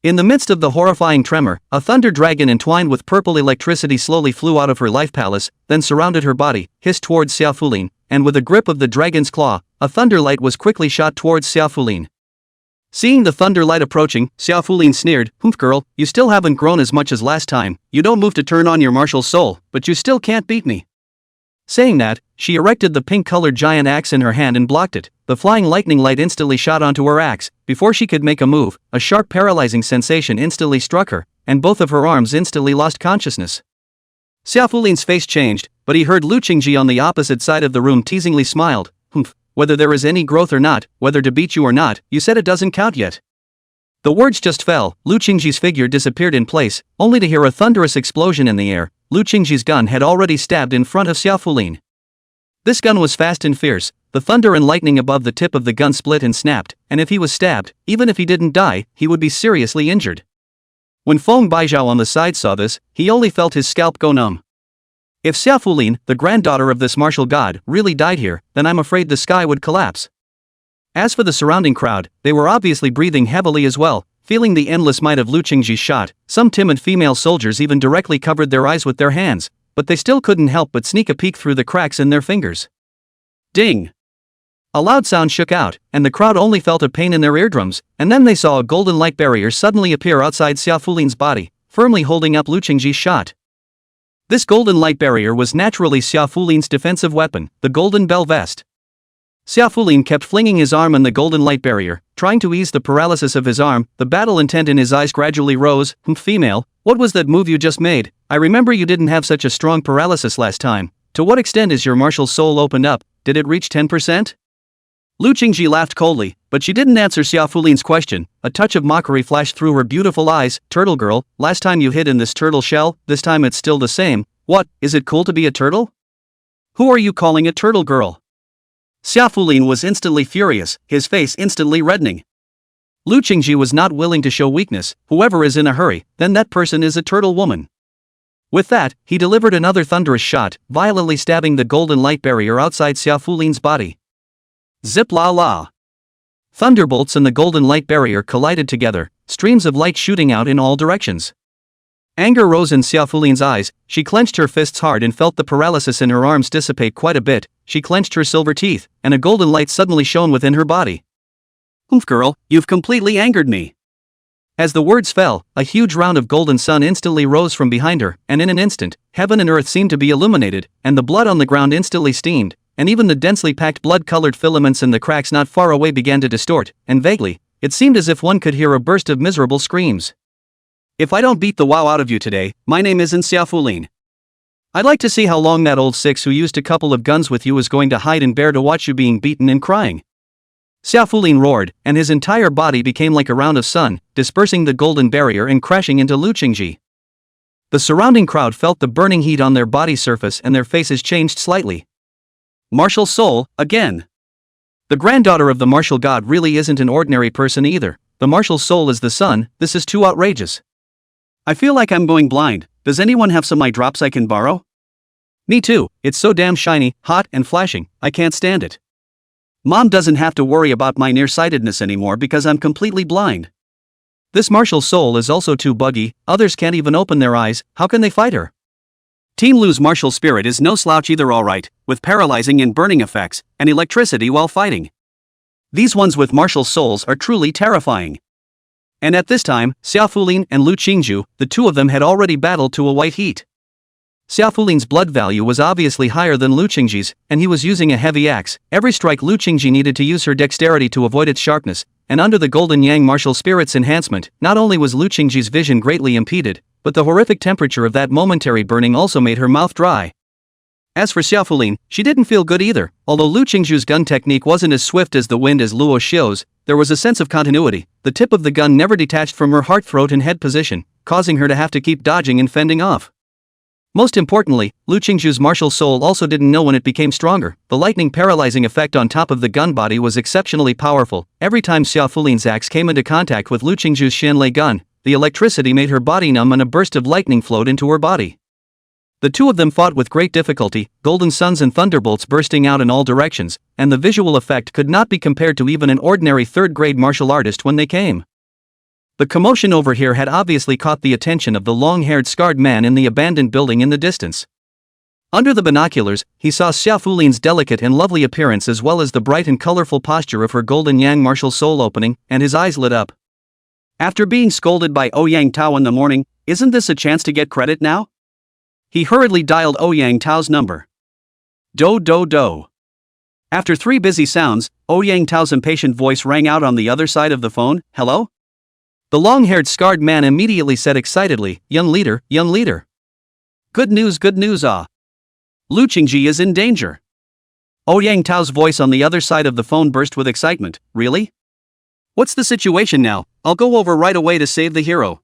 In the midst of the horrifying tremor, a thunder dragon entwined with purple electricity slowly flew out of her life palace, then surrounded her body, hissed towards Xia Fulin, and with a grip of the dragon's claw, a thunder light was quickly shot towards Xia Fulin. Seeing the thunder light approaching, Xia Fulin sneered, "Humph girl, you still haven't grown as much as last time, you don't move to turn on your martial soul, but you still can't beat me." Saying that, she erected the pink-colored giant axe in her hand and blocked it. The flying lightning light instantly shot onto her axe. Before she could make a move, a sharp paralyzing sensation instantly struck her, and both of her arms instantly lost consciousness. Xiaofulin's face changed, but he heard Lu Qingci on the opposite side of the room teasingly smiled. Humph, whether there is any growth or not, whether to beat you or not, you said it doesn't count yet. The words just fell, Lu Qingci's figure disappeared in place, only to hear a thunderous explosion in the air. Lu Qingci's gun had already stabbed in front of Xiaofulin. This gun was fast and fierce, the thunder and lightning above the tip of the gun split and snapped, and if he was stabbed, even if he didn't die, he would be seriously injured. When Feng Baizhao on the side saw this, he only felt his scalp go numb. If Xiaofulin, the granddaughter of this martial god, really died here, then I'm afraid the sky would collapse. As for the surrounding crowd, they were obviously breathing heavily as well, feeling the endless might of Lu Qingci's shot. Some timid female soldiers even directly covered their eyes with their hands, but they still couldn't help but sneak a peek through the cracks in their fingers. Ding! A loud sound shook out, and the crowd only felt a pain in their eardrums, and then they saw a golden light barrier suddenly appear outside Xiaofulin's body, firmly holding up Lu Qingci's shot. This golden light barrier was naturally Xiaofulin's defensive weapon, the golden bell vest. Xiaofulin kept flinging his arm on the golden light barrier, trying to ease the paralysis of his arm. The battle intent in his eyes gradually rose. Female, what was that move you just made? I remember you didn't have such a strong paralysis last time. To what extent is your martial soul opened up? Did it reach 10%? Lu Qingci laughed coldly, but she didn't answer Xiaofulin's question. A touch of mockery flashed through her beautiful eyes. Turtle girl, last time you hid in this turtle shell, this time it's still the same. What, is it cool to be a turtle? Who are you calling a turtle girl? Xiaofulin was instantly furious, his face instantly reddening. Lu Qingci was not willing to show weakness. Whoever is in a hurry, then that person is a turtle woman. With that, he delivered another thunderous shot, violently stabbing the golden light barrier outside Xiaofulin's body. Zip la la! Thunderbolts and the golden light barrier collided together, streams of light shooting out in all directions. Anger rose in Xiaofulin's eyes. She clenched her fists hard and felt the paralysis in her arms dissipate quite a bit. She clenched her silver teeth, and a golden light suddenly shone within her body. Oomph girl, you've completely angered me. As the words fell, a huge round of golden sun instantly rose from behind her, and in an instant, heaven and earth seemed to be illuminated, and the blood on the ground instantly steamed, and even the densely packed blood-colored filaments in the cracks not far away began to distort, and vaguely, it seemed as if one could hear a burst of miserable screams. If I don't beat the wow out of you today, my name isn't Xiaofulin. I'd like to see how long that old six who used a couple of guns with you is going to hide and bear to watch you being beaten and crying. Xiaofulin roared, and his entire body became like a round of sun, dispersing the golden barrier and crashing into Lu Qingci. The surrounding crowd felt the burning heat on their body surface and their faces changed slightly. Martial soul, again. The granddaughter of the martial god really isn't an ordinary person either. The martial soul is the sun. This is too outrageous. I feel like I'm going blind. Does anyone have some eye drops I can borrow? Me too, it's so damn shiny, hot, and flashing, I can't stand it. Mom doesn't have to worry about my nearsightedness anymore because I'm completely blind. This martial soul is also too buggy, others can't even open their eyes, how can they fight her? Team Lu's martial spirit is no slouch either, alright, with paralyzing and burning effects, and electricity while fighting. These ones with martial souls are truly terrifying. And at this time, Xiaofulin and Lu Qingci, the two of them had already battled to a white heat. Xiaofulin's blood value was obviously higher than Lu Qingci's, and he was using a heavy axe. Every strike Lu Qingci needed to use her dexterity to avoid its sharpness, and under the golden yang martial spirit's enhancement, not only was Lu Qingci's vision greatly impeded, but the horrific temperature of that momentary burning also made her mouth dry. As for Xiaofulin, she didn't feel good either. Although Lu Qingci's gun technique wasn't as swift as the wind as Luo Xiu's, there was a sense of continuity. The tip of the gun never detached from her heart, throat and head position, causing her to have to keep dodging and fending off. Most importantly, Lu Qingci's martial soul also didn't know when it became stronger. The lightning paralyzing effect on top of the gun body was exceptionally powerful. Every time Xiaofulin's axe came into contact with Lu Qingci's Xianlei gun, the electricity made her body numb and a burst of lightning flowed into her body. The two of them fought with great difficulty, golden suns and thunderbolts bursting out in all directions, and the visual effect could not be compared to even an ordinary third-grade martial artist when they came. The commotion over here had obviously caught the attention of the long-haired scarred man in the abandoned building in the distance. Under the binoculars, he saw Xiaofulin's delicate and lovely appearance as well as the bright and colorful posture of her golden yang martial soul opening, and his eyes lit up. After being scolded by Ouyang Tao in the morning, isn't this a chance to get credit now? He hurriedly dialed Ouyang Tao's number. Do do do. After 3 busy sounds, Ouyang Tao's impatient voice rang out on the other side of the phone. Hello? The long-haired scarred man immediately said excitedly, young leader, young leader. Good news ah. Lu Qingci is in danger. Yang Tao's voice on the other side of the phone burst with excitement. Really? What's the situation now? I'll go over right away to save the hero.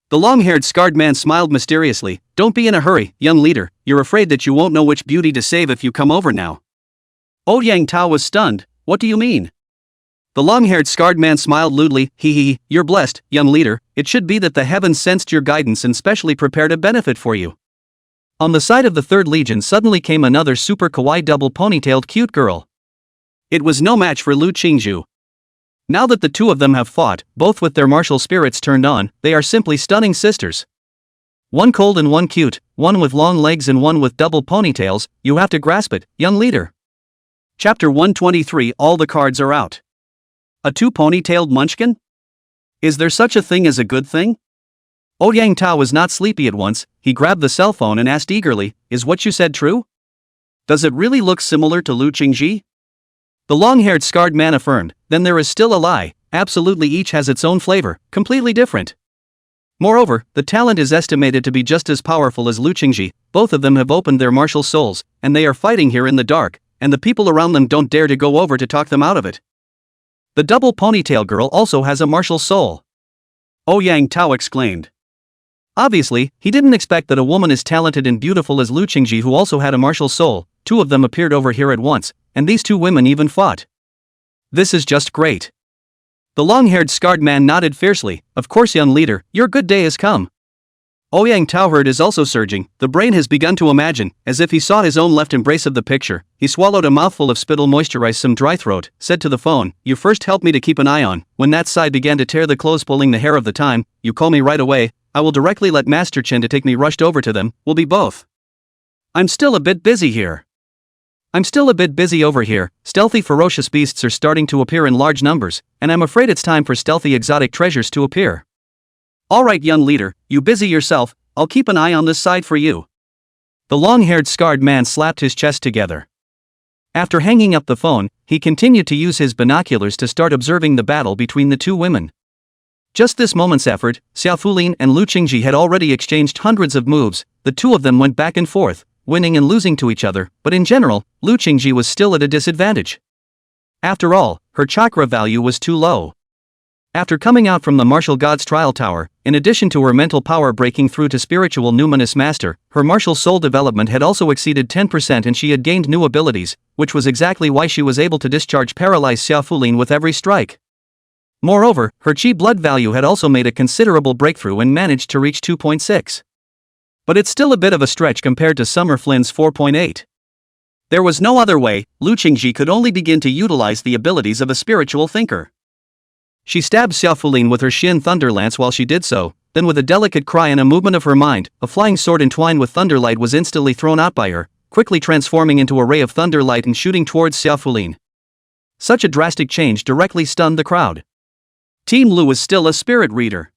The long-haired scarred man smiled mysteriously. Don't be in a hurry, young leader, you're afraid that you won't know which beauty to save if you come over now. Yang Tao was stunned. What do you mean? The long-haired scarred man smiled lewdly. You're blessed, young leader, it should be that the heavens sensed your guidance and specially prepared a benefit for you. On the side of the Third Legion suddenly came another super kawaii double ponytailed cute girl. It was no match for Lu Qingci. Now that the two of them have fought, both with their martial spirits turned on, they are simply stunning sisters. One cold and one cute, one with long legs and one with double ponytails, you have to grasp it, young leader. Chapter 123. All the cards are out. A two-ponytailed munchkin? Is there such a thing as a good thing? Yang Tao was not sleepy at once. He grabbed the cell phone and asked eagerly, is what you said true? Does it really look similar to Lu Qingci? The long-haired scarred man affirmed. Then there is still a lie. Absolutely, each has its own flavor, completely different. Moreover, the talent is estimated to be just as powerful as Lu Qingci. Both of them have opened their martial souls, and they are fighting here in the dark, and the people around them don't dare to go over to talk them out of it. The double ponytail girl also has a martial soul. Yang Tao exclaimed. Obviously, he didn't expect that a woman as talented and beautiful as Lu Qingci who also had a martial soul. Two of them appeared over here at once, and these two women even fought. This is just great. The long-haired scarred man nodded fiercely. Of course, young leader, your good day has come. Yang Tao heard is also surging. The brain has begun to imagine, as if he saw his own left embrace of the picture. He swallowed a mouthful of spittle, moisturized some dry throat, said to the phone, you first helped me to keep an eye on. When that side began to tear the clothes pulling the hair of the time, you call me right away. I will directly let Master Chen to take me rushed over to them. We'll be both. I'm still a bit busy over here. Stealthy ferocious beasts are starting to appear in large numbers, and I'm afraid it's time for stealthy exotic treasures to appear. Alright, young leader, you busy yourself, I'll keep an eye on this side for you. The long-haired scarred man slapped his chest together. After hanging up the phone, he continued to use his binoculars to start observing the battle between the two women. Just this moment's effort, Xiaofulin and Lu Qingci had already exchanged hundreds of moves. The two of them went back and forth, winning and losing to each other, but in general, Lu Qingci was still at a disadvantage. After all, her chakra value was too low. After coming out from the martial god's trial tower, in addition to her mental power breaking through to spiritual numinous master, her martial soul development had also exceeded 10% and she had gained new abilities, which was exactly why she was able to discharge paralyzed Xiaofulin with every strike. Moreover, her chi blood value had also made a considerable breakthrough and managed to reach 2.6. But it's still a bit of a stretch compared to Summer Flynn's 4.8. There was no other way. Lu Qingci could only begin to utilize the abilities of a spiritual thinker. She stabbed Xiaofulin with her Xin Thunder Lance while she did so, then with a delicate cry and a movement of her mind, a flying sword entwined with thunderlight was instantly thrown out by her, quickly transforming into a ray of thunderlight and shooting towards Xiaofulin. Such a drastic change directly stunned the crowd. Team Lu was still a spirit reader.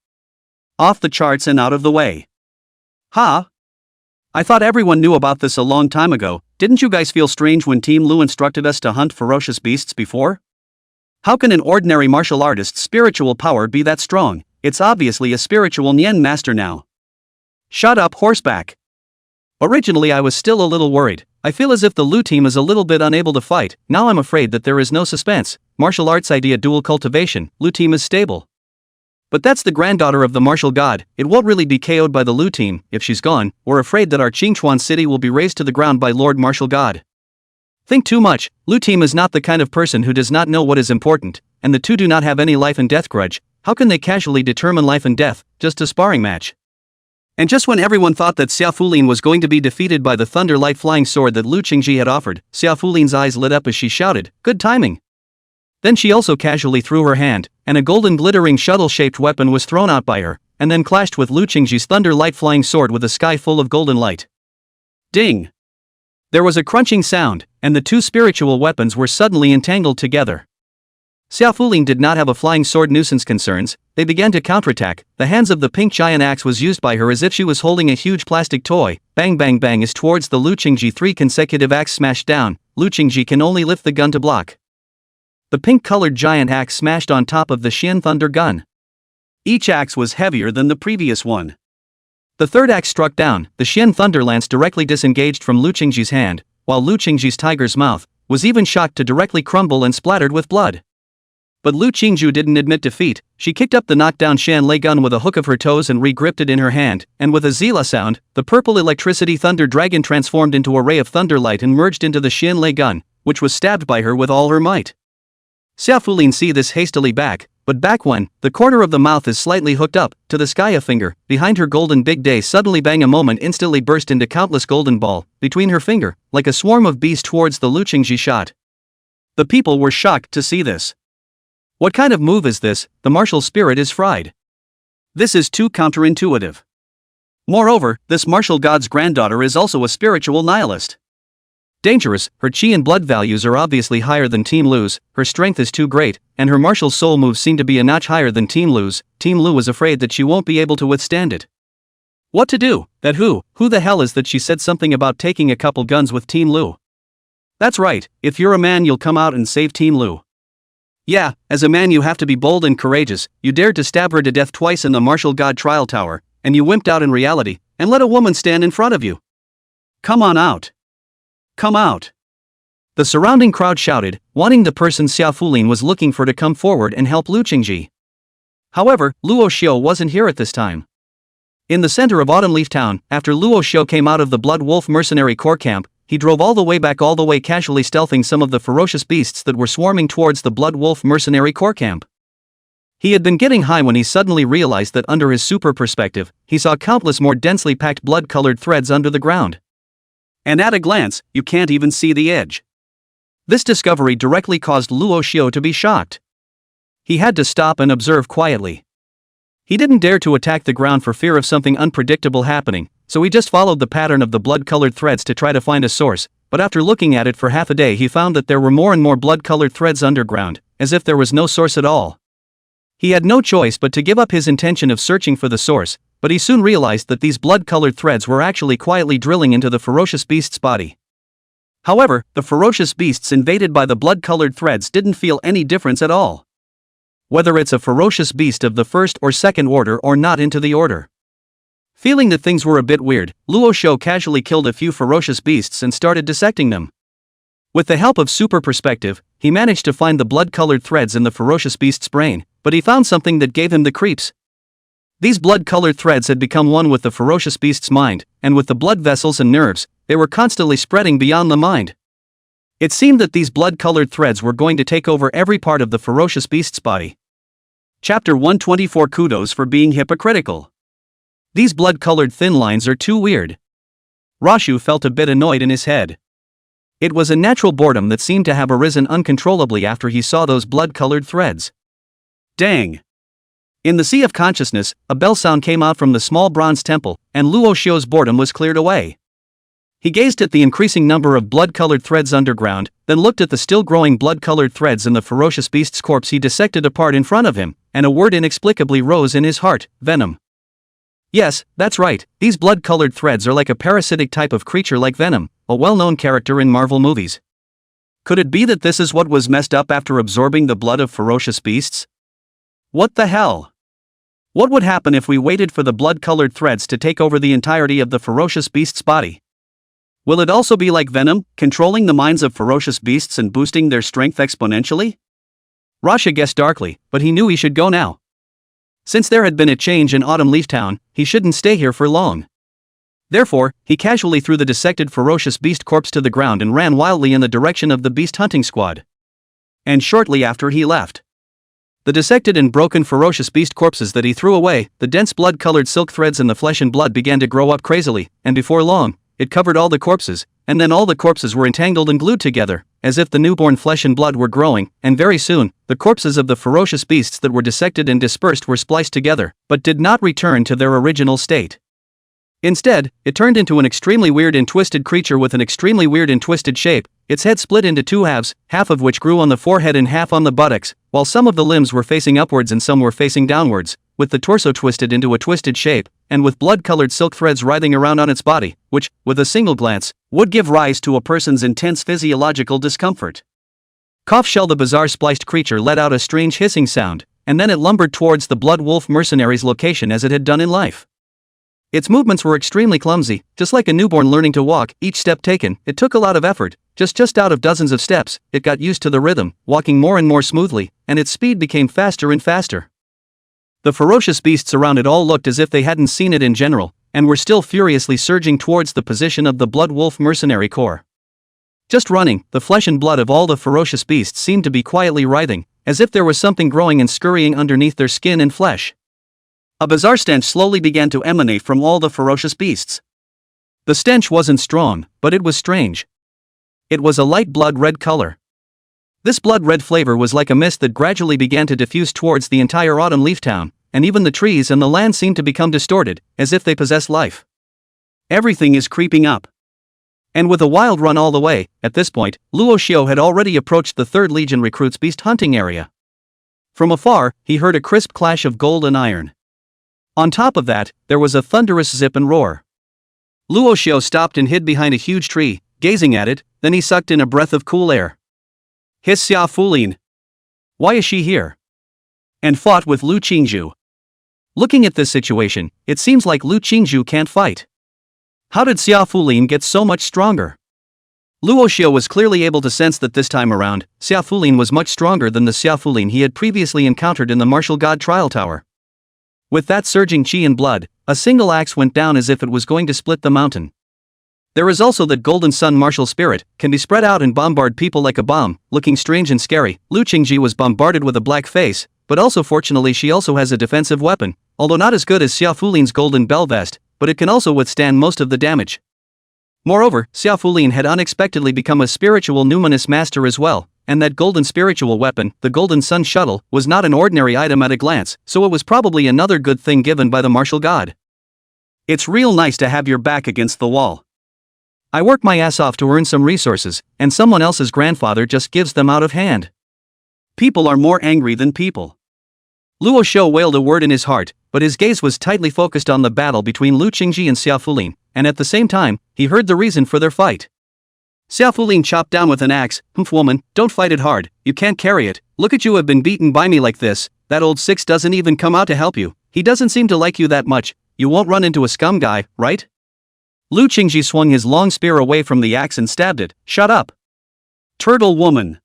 Off the charts and out of the way. Ha! I thought everyone knew about this a long time ago. Didn't you guys feel strange when Team Lu instructed us to hunt ferocious beasts before? How can an ordinary martial artist's spiritual power be that strong? It's obviously a spiritual Nian master now. Shut up, horseback. Originally I was still a little worried. I feel as if the Lu team is a little bit unable to fight. Now I'm afraid that there is no suspense. Martial arts idea dual cultivation. Lu team is stable. But that's the granddaughter of the martial god. It won't really be KO'd by the Lu team. If she's gone, we're afraid that our Qingchuan city will be razed to the ground by Lord Martial God. Think too much. Lu team is not the kind of person who does not know what is important, and the two do not have any life and death grudge. How can they casually determine life and death, just a sparring match? And just when everyone thought that Xiaofulin was going to be defeated by the thunderlight flying sword that Lu Qingci had offered, Xiaofulin's eyes lit up as she shouted, "Good timing!" Then she also casually threw her hand, and a golden glittering shuttle-shaped weapon was thrown out by her, and then clashed with Lu Qingci's thunderlight flying sword with a sky full of golden light. Ding! There was a crunching sound, and the two spiritual weapons were suddenly entangled together. Xiaofulin did not have a flying sword nuisance concerns. They began to counterattack. The hands of the pink giant axe was used by her as if she was holding a huge plastic toy. Bang bang bang as towards the Lu Qingci 3 consecutive axe smashed down. Lu Qingci can only lift the gun to block. The pink-colored giant axe smashed on top of the Xian Thunder gun. Each axe was heavier than the previous one. The third axe struck down, the Xian Thunderlance directly disengaged from Lu Qingci's hand, while Lu Qingci's tiger's mouth was even shocked to directly crumble and splattered with blood. But Lu Qingci didn't admit defeat. She kicked up the knockdown Xianlei gun with a hook of her toes and re-gripped it in her hand, and with a Zila sound, the purple electricity thunder dragon transformed into a ray of thunderlight and merged into the Xianlei gun, which was stabbed by her with all her might. Xiaofulin see this hastily back, but back when, the corner of the mouth is slightly hooked up, to the sky a finger, behind her golden big day suddenly bang a moment instantly burst into countless golden ball, between her finger, like a swarm of bees towards the Lu Qingci shot. The people were shocked to see this. What kind of move is this? The martial spirit is fried. This is too counterintuitive. Moreover, this martial god's granddaughter is also a spiritual nihilist. Dangerous, her chi and blood values are obviously higher than Team Lu's, her strength is too great, and her martial soul moves seem to be a notch higher than Team Lu's. Team Lu is afraid that she won't be able to withstand it. What to do? That who the hell is that? She said something about taking a couple guns with Team Lu. That's right, if you're a man you'll come out and save Team Lu. Yeah, as a man you have to be bold and courageous. You dared to stab her to death twice in the martial god trial tower, and you wimped out in reality, and let a woman stand in front of you. Come on out. Come out. The surrounding crowd shouted, wanting the person Xiaofulin was looking for to come forward and help Lu Qingci. However, Luo Xiu wasn't here at this time. In the center of Autumn Leaf Town, after Luo Xiu came out of the Blood Wolf mercenary corps camp, he drove all the way back, casually stealthing some of the ferocious beasts that were swarming towards the Blood Wolf mercenary corps camp. He had been getting high when he suddenly realized that under his super perspective, he saw countless more densely packed blood-colored threads under the ground. And at a glance, you can't even see the edge. This discovery directly caused Luo Xiu to be shocked. He had to stop and observe quietly. He didn't dare to attack the ground for fear of something unpredictable happening, so he just followed the pattern of the blood-colored threads to try to find a source, but after looking at it for half a day he found that there were more and more blood-colored threads underground, as if there was no source at all. He had no choice but to give up his intention of searching for the source, but he soon realized that these blood-colored threads were actually quietly drilling into the ferocious beast's body. However, the ferocious beasts invaded by the blood-colored threads didn't feel any difference at all. Whether it's a ferocious beast of the first or second order or not into the order. Feeling that things were a bit weird, Luo Xiu casually killed a few ferocious beasts and started dissecting them. With the help of super perspective, he managed to find the blood-colored threads in the ferocious beast's brain, but he found something that gave him the creeps. These blood-colored threads had become one with the ferocious beast's mind, and with the blood vessels and nerves, they were constantly spreading beyond the mind. It seemed that these blood-colored threads were going to take over every part of the ferocious beast's body. Chapter 124. Kudos for being hypocritical. These blood-colored thin lines are too weird. Rashu felt a bit annoyed in his head. It was a natural boredom that seemed to have arisen uncontrollably after he saw those blood-colored threads. Dang! In the sea of consciousness, a bell sound came out from the small bronze temple, and Luo Xiu's boredom was cleared away. He gazed at the increasing number of blood-colored threads underground, then looked at the still-growing blood-colored threads in the ferocious beast's corpse he dissected apart in front of him, and a word inexplicably rose in his heart: venom. Yes, that's right, these blood-colored threads are like a parasitic type of creature like Venom, a well-known character in Marvel movies. Could it be that this is what was messed up after absorbing the blood of ferocious beasts? What the hell? What would happen if we waited for the blood-colored threads to take over the entirety of the ferocious beast's body? Will it also be like Venom, controlling the minds of ferocious beasts and boosting their strength exponentially? Rasha guessed darkly, but he knew he should go now. Since there had been a change in Autumn Leaf Town, he shouldn't stay here for long. Therefore, he casually threw the dissected ferocious beast corpse to the ground and ran wildly in the direction of the beast hunting squad. And shortly after he left, the dissected and broken ferocious beast corpses that he threw away, the dense blood-colored silk threads in the flesh and blood began to grow up crazily, and before long, it covered all the corpses, and then all the corpses were entangled and glued together, as if the newborn flesh and blood were growing, and very soon, the corpses of the ferocious beasts that were dissected and dispersed were spliced together, but did not return to their original state. Instead, it turned into an extremely weird and twisted creature with an extremely weird and twisted shape, its head split into two halves, half of which grew on the forehead and half on the buttocks, while some of the limbs were facing upwards and some were facing downwards, with the torso twisted into a twisted shape, and with blood-colored silk threads writhing around on its body, which, with a single glance, would give rise to a person's intense physiological discomfort. Cough Shell, the bizarre spliced creature, let out a strange hissing sound, and then it lumbered towards the Blood Wolf mercenaries' location as it had done in life. Its movements were extremely clumsy, just like a newborn learning to walk. Each step taken, it took a lot of effort. Just out of dozens of steps, it got used to the rhythm, walking more and more smoothly, and its speed became faster and faster. The ferocious beasts around it all looked as if they hadn't seen it in general, and were still furiously surging towards the position of the Blood Wolf mercenary corps. Just running, the flesh and blood of all the ferocious beasts seemed to be quietly writhing, as if there was something growing and scurrying underneath their skin and flesh. A bizarre stench slowly began to emanate from all the ferocious beasts. The stench wasn't strong, but it was strange. It was a light blood red color. This blood red flavor was like a mist that gradually began to diffuse towards the entire autumn leaf town, and even the trees and the land seemed to become distorted, as if they possessed life. Everything is creeping up. And with a wild run all the way, at this point, Luo Xiu had already approached the 3rd Legion recruits' beast hunting area. From afar, he heard a crisp clash of gold and iron. On top of that, there was a thunderous zip and roar. Luo Xiu stopped and hid behind a huge tree, gazing at it, then he sucked in a breath of cool air. His Xia Fulin. Why is she here? And fought with Lu Qingci. Looking at this situation, it seems like Lu Qingci can't fight. How did Xia Fulin get so much stronger? Luo Xiu was clearly able to sense that this time around, Xia Fulin was much stronger than the Xia Fulin he had previously encountered in the Martial God Trial Tower. With that surging qi and blood, a single axe went down as if it was going to split the mountain. There is also that Golden Sun martial spirit, can be spread out and bombard people like a bomb, looking strange and scary. Lu Qingci was bombarded with a black face, but also fortunately she also has a defensive weapon, although not as good as Xia Fulin's golden bell vest, but it can also withstand most of the damage. Moreover, Xia Fulin had unexpectedly become a spiritual numinous master as well, and that golden spiritual weapon, the Golden Sun Shuttle, was not an ordinary item at a glance, so it was probably another good thing given by the martial god. It's real nice to have your back against the wall. I work my ass off to earn some resources, and someone else's grandfather just gives them out of hand. People are more angry than people. Luo Xiu wailed a word in his heart, but his gaze was tightly focused on the battle between Lu Qingci and Xia Fulin, and at the same time, he heard the reason for their fight. Xia Fulin chopped down with an axe. Humph, woman, don't fight it hard, you can't carry it. Look at you have been beaten by me like this. That old six doesn't even come out to help you. He doesn't seem to like you that much. You won't run into a scum guy, right? Lu Qingci swung his long spear away from the axe and stabbed it. Shut up. Turtle woman.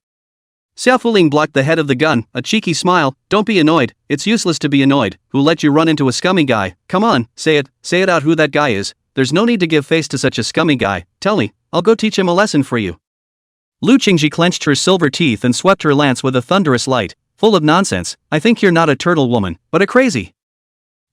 Xia Fulin blocked the head of the gun, a cheeky smile. Don't be annoyed, it's useless to be annoyed. Who let you run into a scummy guy? Come on, say it out who that guy is. There's no need to give face to such a scummy guy. Tell me, I'll go teach him a lesson for you. Lu Qingci clenched her silver teeth and swept her lance with a thunderous light. Full of nonsense, I think you're not a turtle woman, but a crazy.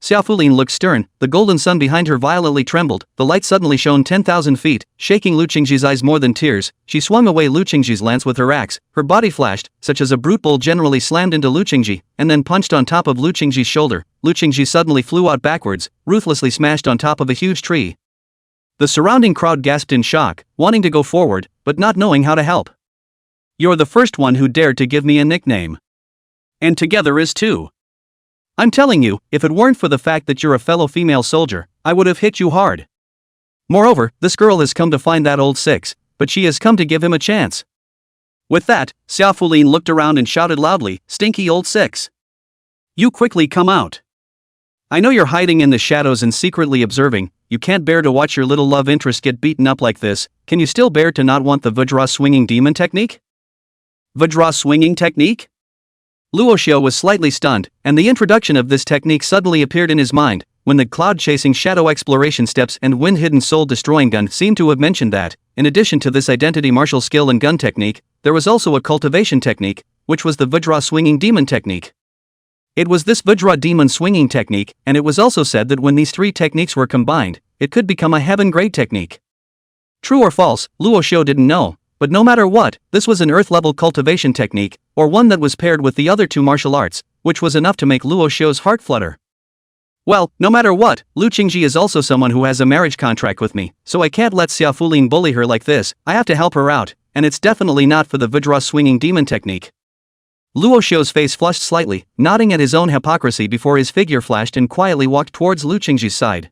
Xia Fulin looked stern, the golden sun behind her violently trembled, the light suddenly shone 10,000 feet, shaking Lu Qingci's eyes more than tears. She swung away Lu Qingci's lance with her axe, her body flashed, such as a brute bull generally slammed into Lu Qingci, and then punched on top of Lu Qingci's shoulder. Lu Qingci suddenly flew out backwards, ruthlessly smashed on top of a huge tree. The surrounding crowd gasped in shock, wanting to go forward, but not knowing how to help. You're the first one who dared to give me a nickname. And together is two. I'm telling you, if it weren't for the fact that you're a fellow female soldier, I would have hit you hard. Moreover, this girl has come to find that old six, but she has come to give him a chance. With that, Xia Fulin looked around and shouted loudly, Stinky old six. You quickly come out. I know you're hiding in the shadows and secretly observing. You can't bear to watch your little love interest get beaten up like this. Can you still bear to not want the Vajra swinging demon technique? Vajra swinging technique? Luo Xiu was slightly stunned, and the introduction of this technique suddenly appeared in his mind, when the cloud-chasing shadow exploration steps and wind-hidden soul-destroying gun seemed to have mentioned that, in addition to this identity martial skill and gun technique, there was also a cultivation technique, which was the Vajra swinging demon technique. It was this Vajra demon swinging technique, and it was also said that when these three techniques were combined, it could become a heaven-grade technique. True or false, Luo Xiu didn't know. But no matter what, this was an earth-level cultivation technique, or one that was paired with the other two martial arts, which was enough to make Luo Xiu's heart flutter. Well, no matter what, Lu Qingci is also someone who has a marriage contract with me, so I can't let Xia Fulin bully her like this. I have to help her out, and it's definitely not for the Vajra swinging demon technique. Luo Xiu's face flushed slightly, nodding at his own hypocrisy before his figure flashed and quietly walked towards Lu Qingci's side.